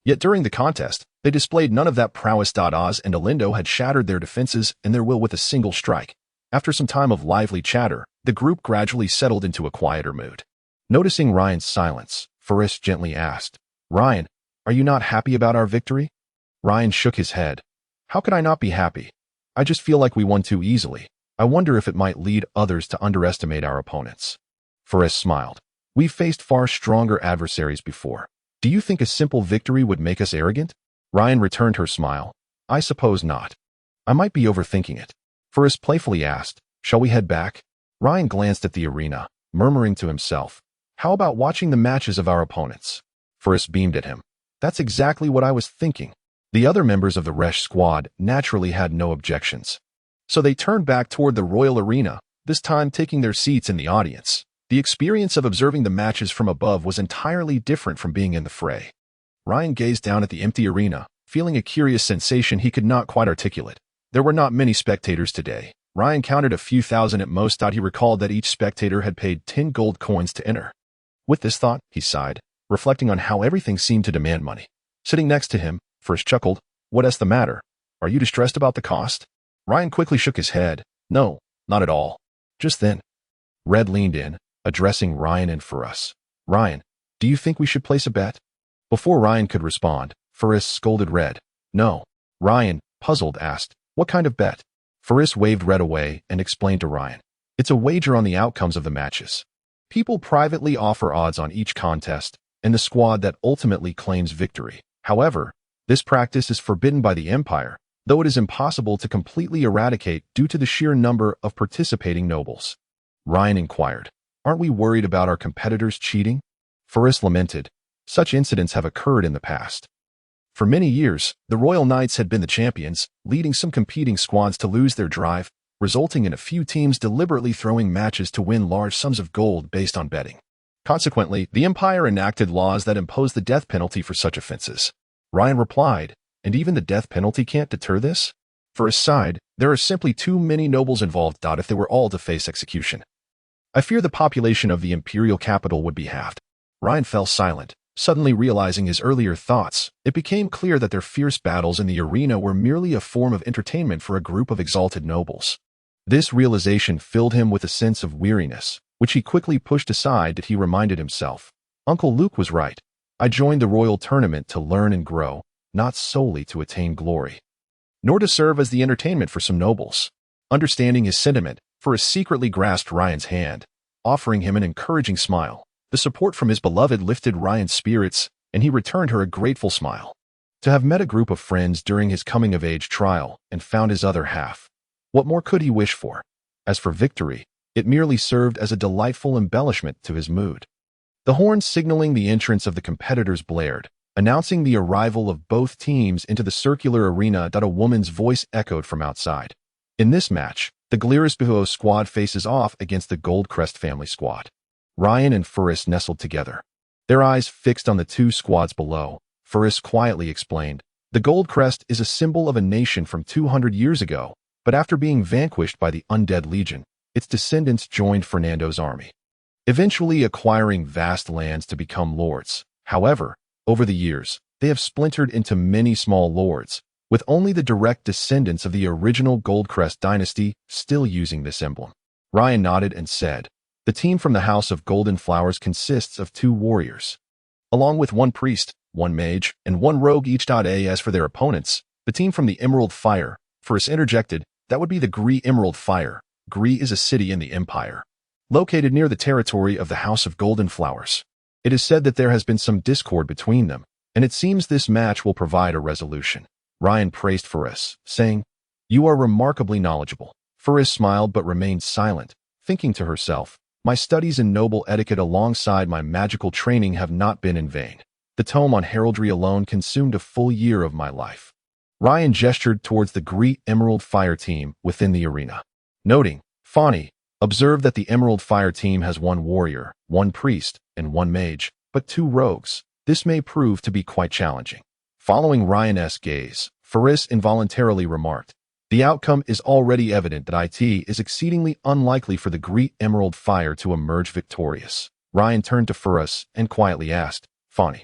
Yet during the contest, they displayed none of that prowess. Oz and Alindo had shattered their defenses and their will with a single strike. After some time of lively chatter, the group gradually settled into a quieter mood. Noticing Ryan's silence, Furus gently asked, "Ryan, are you not happy about our victory?" Ryan shook his head. "How could I not be happy? I just feel like we won too easily. I wonder if it might lead others to underestimate our opponents." Furus smiled. "We've faced far stronger adversaries before. Do you think a simple victory would make us arrogant?" Ryan returned her smile. "I suppose not. I might be overthinking it." Furus playfully asked, "Shall we head back?" Ryan glanced at the arena, murmuring to himself, "How about watching the matches of our opponents?" Furus beamed at him. "That's exactly what I was thinking." The other members of the Resh squad naturally had no objections. So they turned back toward the royal arena, this time taking their seats in the audience. The experience of observing the matches from above was entirely different from being in the fray. Ryan gazed down at the empty arena, feeling a curious sensation he could not quite articulate. There were not many spectators today. Ryan counted a few thousand at most. He recalled that each spectator had paid 10 gold coins to enter. With this thought, he sighed, reflecting on how everything seemed to demand money. Sitting next to him, Frisch chuckled. "What's the matter? Are you distressed about the cost?" Ryan quickly shook his head. "No, not at all." Just then, Red leaned in, addressing Ryan and Faris. "Ryan, do you think we should place a bet?" Before Ryan could respond, Faris scolded Red. "No." Ryan, puzzled, asked, "What kind of bet?" Faris waved Red away and explained to Ryan. "It's a wager on the outcomes of the matches. People privately offer odds on each contest, and the squad that ultimately claims victory. However, this practice is forbidden by the Empire, though it is impossible to completely eradicate due to the sheer number of participating nobles." Ryan inquired, "Aren't we worried about our competitors cheating?" Faris lamented, "Such incidents have occurred in the past. For many years, the Royal Knights had been the champions, leading some competing squads to lose their drive, resulting in a few teams deliberately throwing matches to win large sums of gold based on betting. Consequently, the Empire enacted laws that imposed the death penalty for such offenses." Ryan replied, "And even the death penalty can't deter this?" For his side, "There are simply too many nobles involved. If they were all to face execution, I fear the population of the imperial capital would be halved." Ryan fell silent, suddenly realizing his earlier thoughts. It became clear that their fierce battles in the arena were merely a form of entertainment for a group of exalted nobles. This realization filled him with a sense of weariness, which he quickly pushed aside. That he reminded himself, "Uncle Luke was right. I joined the royal tournament to learn and grow, not solely to attain glory, nor to serve as the entertainment for some nobles." Understanding his sentiment, Faris secretly grasped Ryan's hand, offering him an encouraging smile. The support from his beloved lifted Ryan's spirits, and he returned her a grateful smile. To have met a group of friends during his coming-of-age trial and found his other half, what more could he wish for? As for victory, it merely served as a delightful embellishment to his mood. The horns signaling the entrance of the competitors blared, announcing the arrival of both teams into the circular arena. A woman's voice echoed from outside. "In this match, the Glirasbiho squad faces off against the Goldcrest family squad." Ryan and Faris nestled together, their eyes fixed on the two squads below. Faris quietly explained, "The Goldcrest is a symbol of a nation from 200 years ago, but after being vanquished by the Undead Legion, its descendants joined Fernando's army, eventually acquiring vast lands to become lords. However, over the years, they have splintered into many small lords, with only the direct descendants of the original Goldcrest dynasty still using this emblem." Ryan nodded and said, "The team from the House of Golden Flowers consists of 2 warriors, along with 1 priest, 1 mage, and 1 rogue each. As for their opponents, the team from the Emerald Fire," Faris interjected, "that would be the Gree Emerald Fire." Gree is a city in the Empire, located near the territory of the House of Golden Flowers. It is said that there has been some discord between them, and it seems this match will provide a resolution. Ryan praised Faris, saying, "You are remarkably knowledgeable." Faris smiled but remained silent, thinking to herself, "My studies in noble etiquette alongside my magical training have not been in vain. The tome on heraldry alone consumed a full year of my life." Ryan gestured towards the Gree Emerald Fire team within the arena, noting, "Fani, observe that the Emerald Fire team has 1 warrior, 1 priest, and 1 mage, but 2 rogues. This may prove to be quite challenging." Following Ryan's gaze, Faris involuntarily remarked, "The outcome is already evident that it is exceedingly unlikely for the Gree Emerald Fire to emerge victorious." Ryan turned to Faris and quietly asked, "Fani,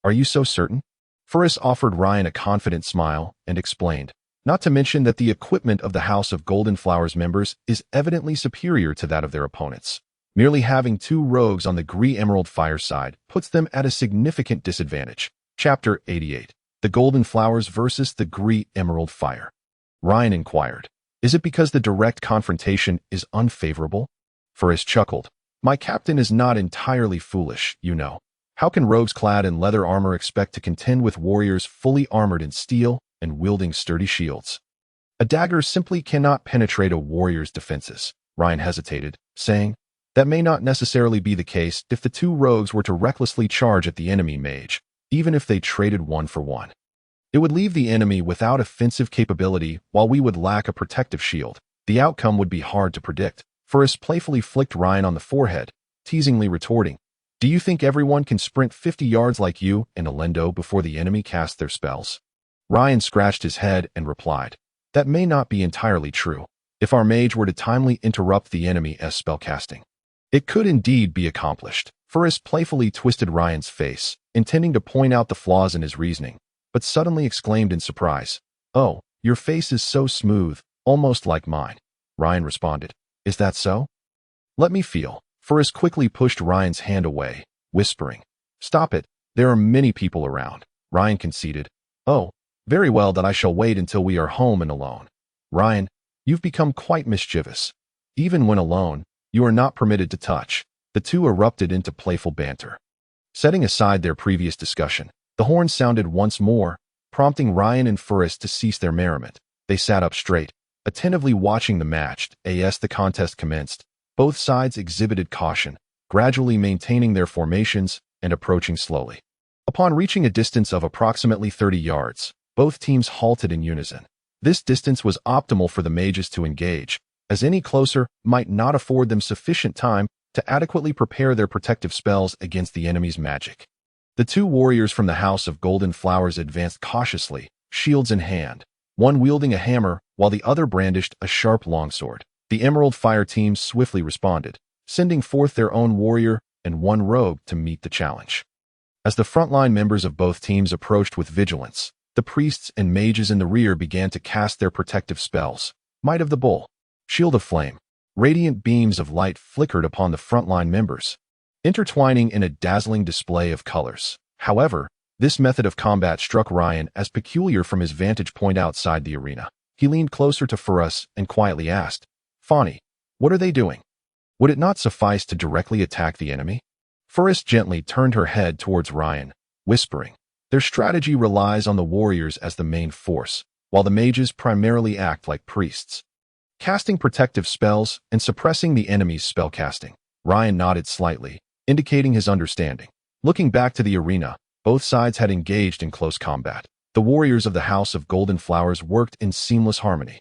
are you so certain?" Faris offered Ryan a confident smile and explained, "Not to mention that the equipment of the House of Golden Flowers members is evidently superior to that of their opponents. Merely having 2 rogues on the Gree Emerald Fire side puts them at a significant disadvantage." Chapter 88. The Golden Flowers versus the Gree Emerald Fire. Ryan inquired, "Is it because the direct confrontation is unfavorable?" Faris chuckled, "My captain is not entirely foolish, you know. How can rogues clad in leather armor expect to contend with warriors fully armored in steel and wielding sturdy shields? A dagger simply cannot penetrate a warrior's defenses." Ryan hesitated, saying, "That may not necessarily be the case if the 2 rogues were to recklessly charge at the enemy mage, even if they traded 1 for 1. It would leave the enemy without offensive capability while we would lack a protective shield. The outcome would be hard to predict. Furus playfully flicked Ryan on the forehead, teasingly retorting, "Do you think everyone can sprint 50 yards like you and Alendo before the enemy cast their spells?" Ryan scratched his head and replied, "That may not be entirely true. If our mage were to timely interrupt the enemy's spellcasting, it could indeed be accomplished." Furus playfully twisted Ryan's face, intending to point out the flaws in his reasoning, but suddenly exclaimed in surprise, "Oh, your face is so smooth, almost like mine." Ryan responded, "Is that so? Let me feel." Furus quickly pushed Ryan's hand away, whispering, "Stop it, there are many people around." Ryan conceded, "Oh, very well, that I shall wait until we are home and alone." "Ryan, you've become quite mischievous. Even when alone, you are not permitted to touch." The two erupted into playful banter. Setting aside their previous discussion, the horn sounded once more, prompting Ryan and Furus to cease their merriment. They sat up straight, attentively watching the match. As the contest commenced, both sides exhibited caution, gradually maintaining their formations and approaching slowly. Upon reaching a distance of approximately 30 yards, both teams halted in unison. This distance was optimal for the mages to engage, as any closer might not afford them sufficient time to adequately prepare their protective spells against the enemy's magic. The two warriors from the House of Golden Flowers advanced cautiously, shields in hand, one wielding a hammer while the other brandished a sharp longsword. The Emerald Fire team swiftly responded, sending forth their own warrior and one rogue to meet the challenge. As the frontline members of both teams approached with vigilance, the priests and mages in the rear began to cast their protective spells. Might of the Bull, Shield of Flame. Radiant beams of light flickered upon the frontline members, intertwining in a dazzling display of colors. However, this method of combat struck Ryan as peculiar from his vantage point outside the arena. He leaned closer to Furus and quietly asked, "Fani, what are they doing? Would it not suffice to directly attack the enemy?" Furus gently turned her head towards Ryan, whispering, "Their strategy relies on the warriors as the main force, while the mages primarily act like priests, casting protective spells and suppressing the enemy's spellcasting." Ryan nodded slightly, indicating his understanding. Looking back to the arena, both sides had engaged in close combat. The warriors of the House of Golden Flowers worked in seamless harmony,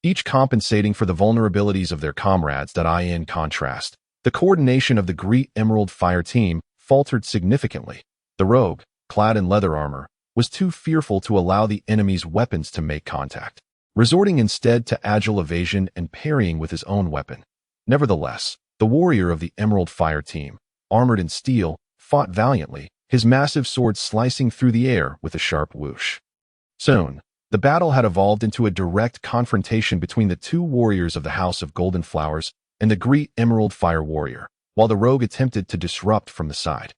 each compensating for the vulnerabilities of their comrades. In contrast, the coordination of the Great Emerald Fire team faltered significantly. The rogue, clad in leather armor, was too fearful to allow the enemy's weapons to make contact, resorting instead to agile evasion and parrying with his own weapon. Nevertheless, the warrior of the Emerald Fire team, armored in steel, fought valiantly, his massive sword slicing through the air with a sharp whoosh. Soon, the battle had evolved into a direct confrontation between the two warriors of the House of Golden Flowers and the Great Emerald Fire warrior, while the rogue attempted to disrupt from the side.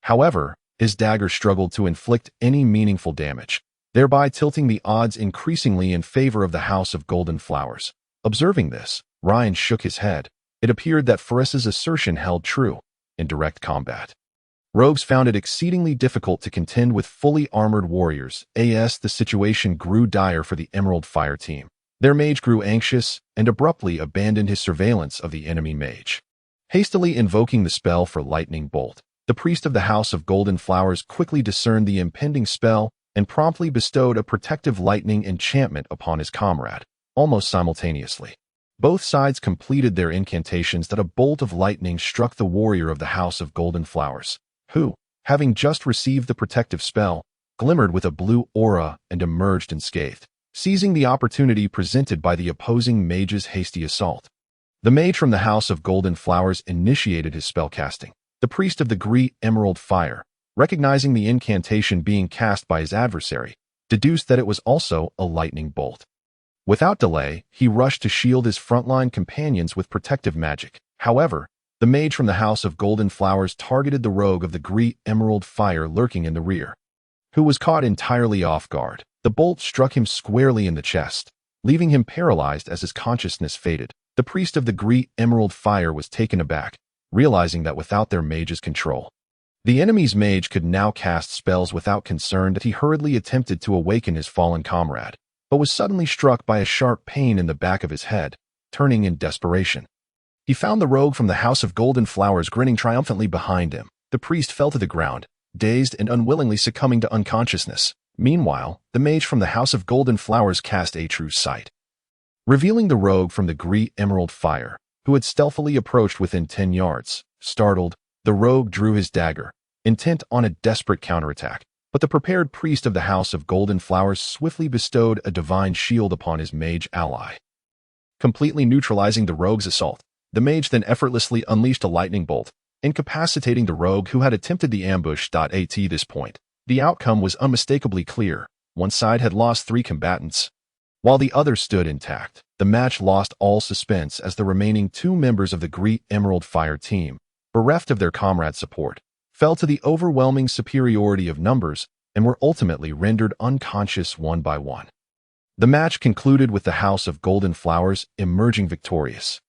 However, his dagger struggled to inflict any meaningful damage, thereby tilting the odds increasingly in favor of the House of Golden Flowers. Observing this, Ryan shook his head. It appeared that Furus's assertion held true. In direct combat, rogues found it exceedingly difficult to contend with fully armored warriors. The situation grew dire for the Emerald Fire team. Their mage grew anxious and abruptly abandoned his surveillance of the enemy mage. Hastily invoking the spell for Lightning Bolt, the priest of the House of Golden Flowers quickly discerned the impending spell and promptly bestowed a protective lightning enchantment upon his comrade, almost simultaneously. Both sides completed their incantations that a bolt of lightning struck the warrior of the House of Golden Flowers, who, having just received the protective spell, glimmered with a blue aura and emerged unscathed, seizing the opportunity presented by the opposing mage's hasty assault. The mage from the House of Golden Flowers initiated his spellcasting. The priest of the Great Emerald Fire, recognizing the incantation being cast by his adversary, deduced that it was also a lightning bolt. Without delay, he rushed to shield his frontline companions with protective magic. However, the mage from the House of Golden Flowers targeted the rogue of the Great Emerald Fire lurking in the rear, who was caught entirely off guard. The bolt struck him squarely in the chest, leaving him paralyzed as his consciousness faded. The priest of the Great Emerald Fire was taken aback, realizing that without their mage's control, the enemy's mage could now cast spells without concern. That he hurriedly attempted to awaken his fallen comrade, but was suddenly struck by a sharp pain in the back of his head, turning in desperation. He found the rogue from the House of Golden Flowers grinning triumphantly behind him. The priest fell to the ground, dazed and unwillingly succumbing to unconsciousness. Meanwhile, the mage from the House of Golden Flowers cast a true sight, revealing the rogue from the Green Emerald Fire, who had stealthily approached within 10 yards. Startled, the rogue drew his dagger, intent on a desperate counterattack, but the prepared priest of the House of Golden Flowers swiftly bestowed a divine shield upon his mage ally. Completely neutralizing the rogue's assault, the mage then effortlessly unleashed a lightning bolt, incapacitating the rogue who had attempted the ambush. At this point, the outcome was unmistakably clear. One side had lost 3 combatants, while the other stood intact. The match lost all suspense as the remaining 2 members of the Green Emerald Fire team, bereft of their comrade support, fell to the overwhelming superiority of numbers and were ultimately rendered unconscious one by one. The match concluded with the House of Golden Flowers emerging victorious.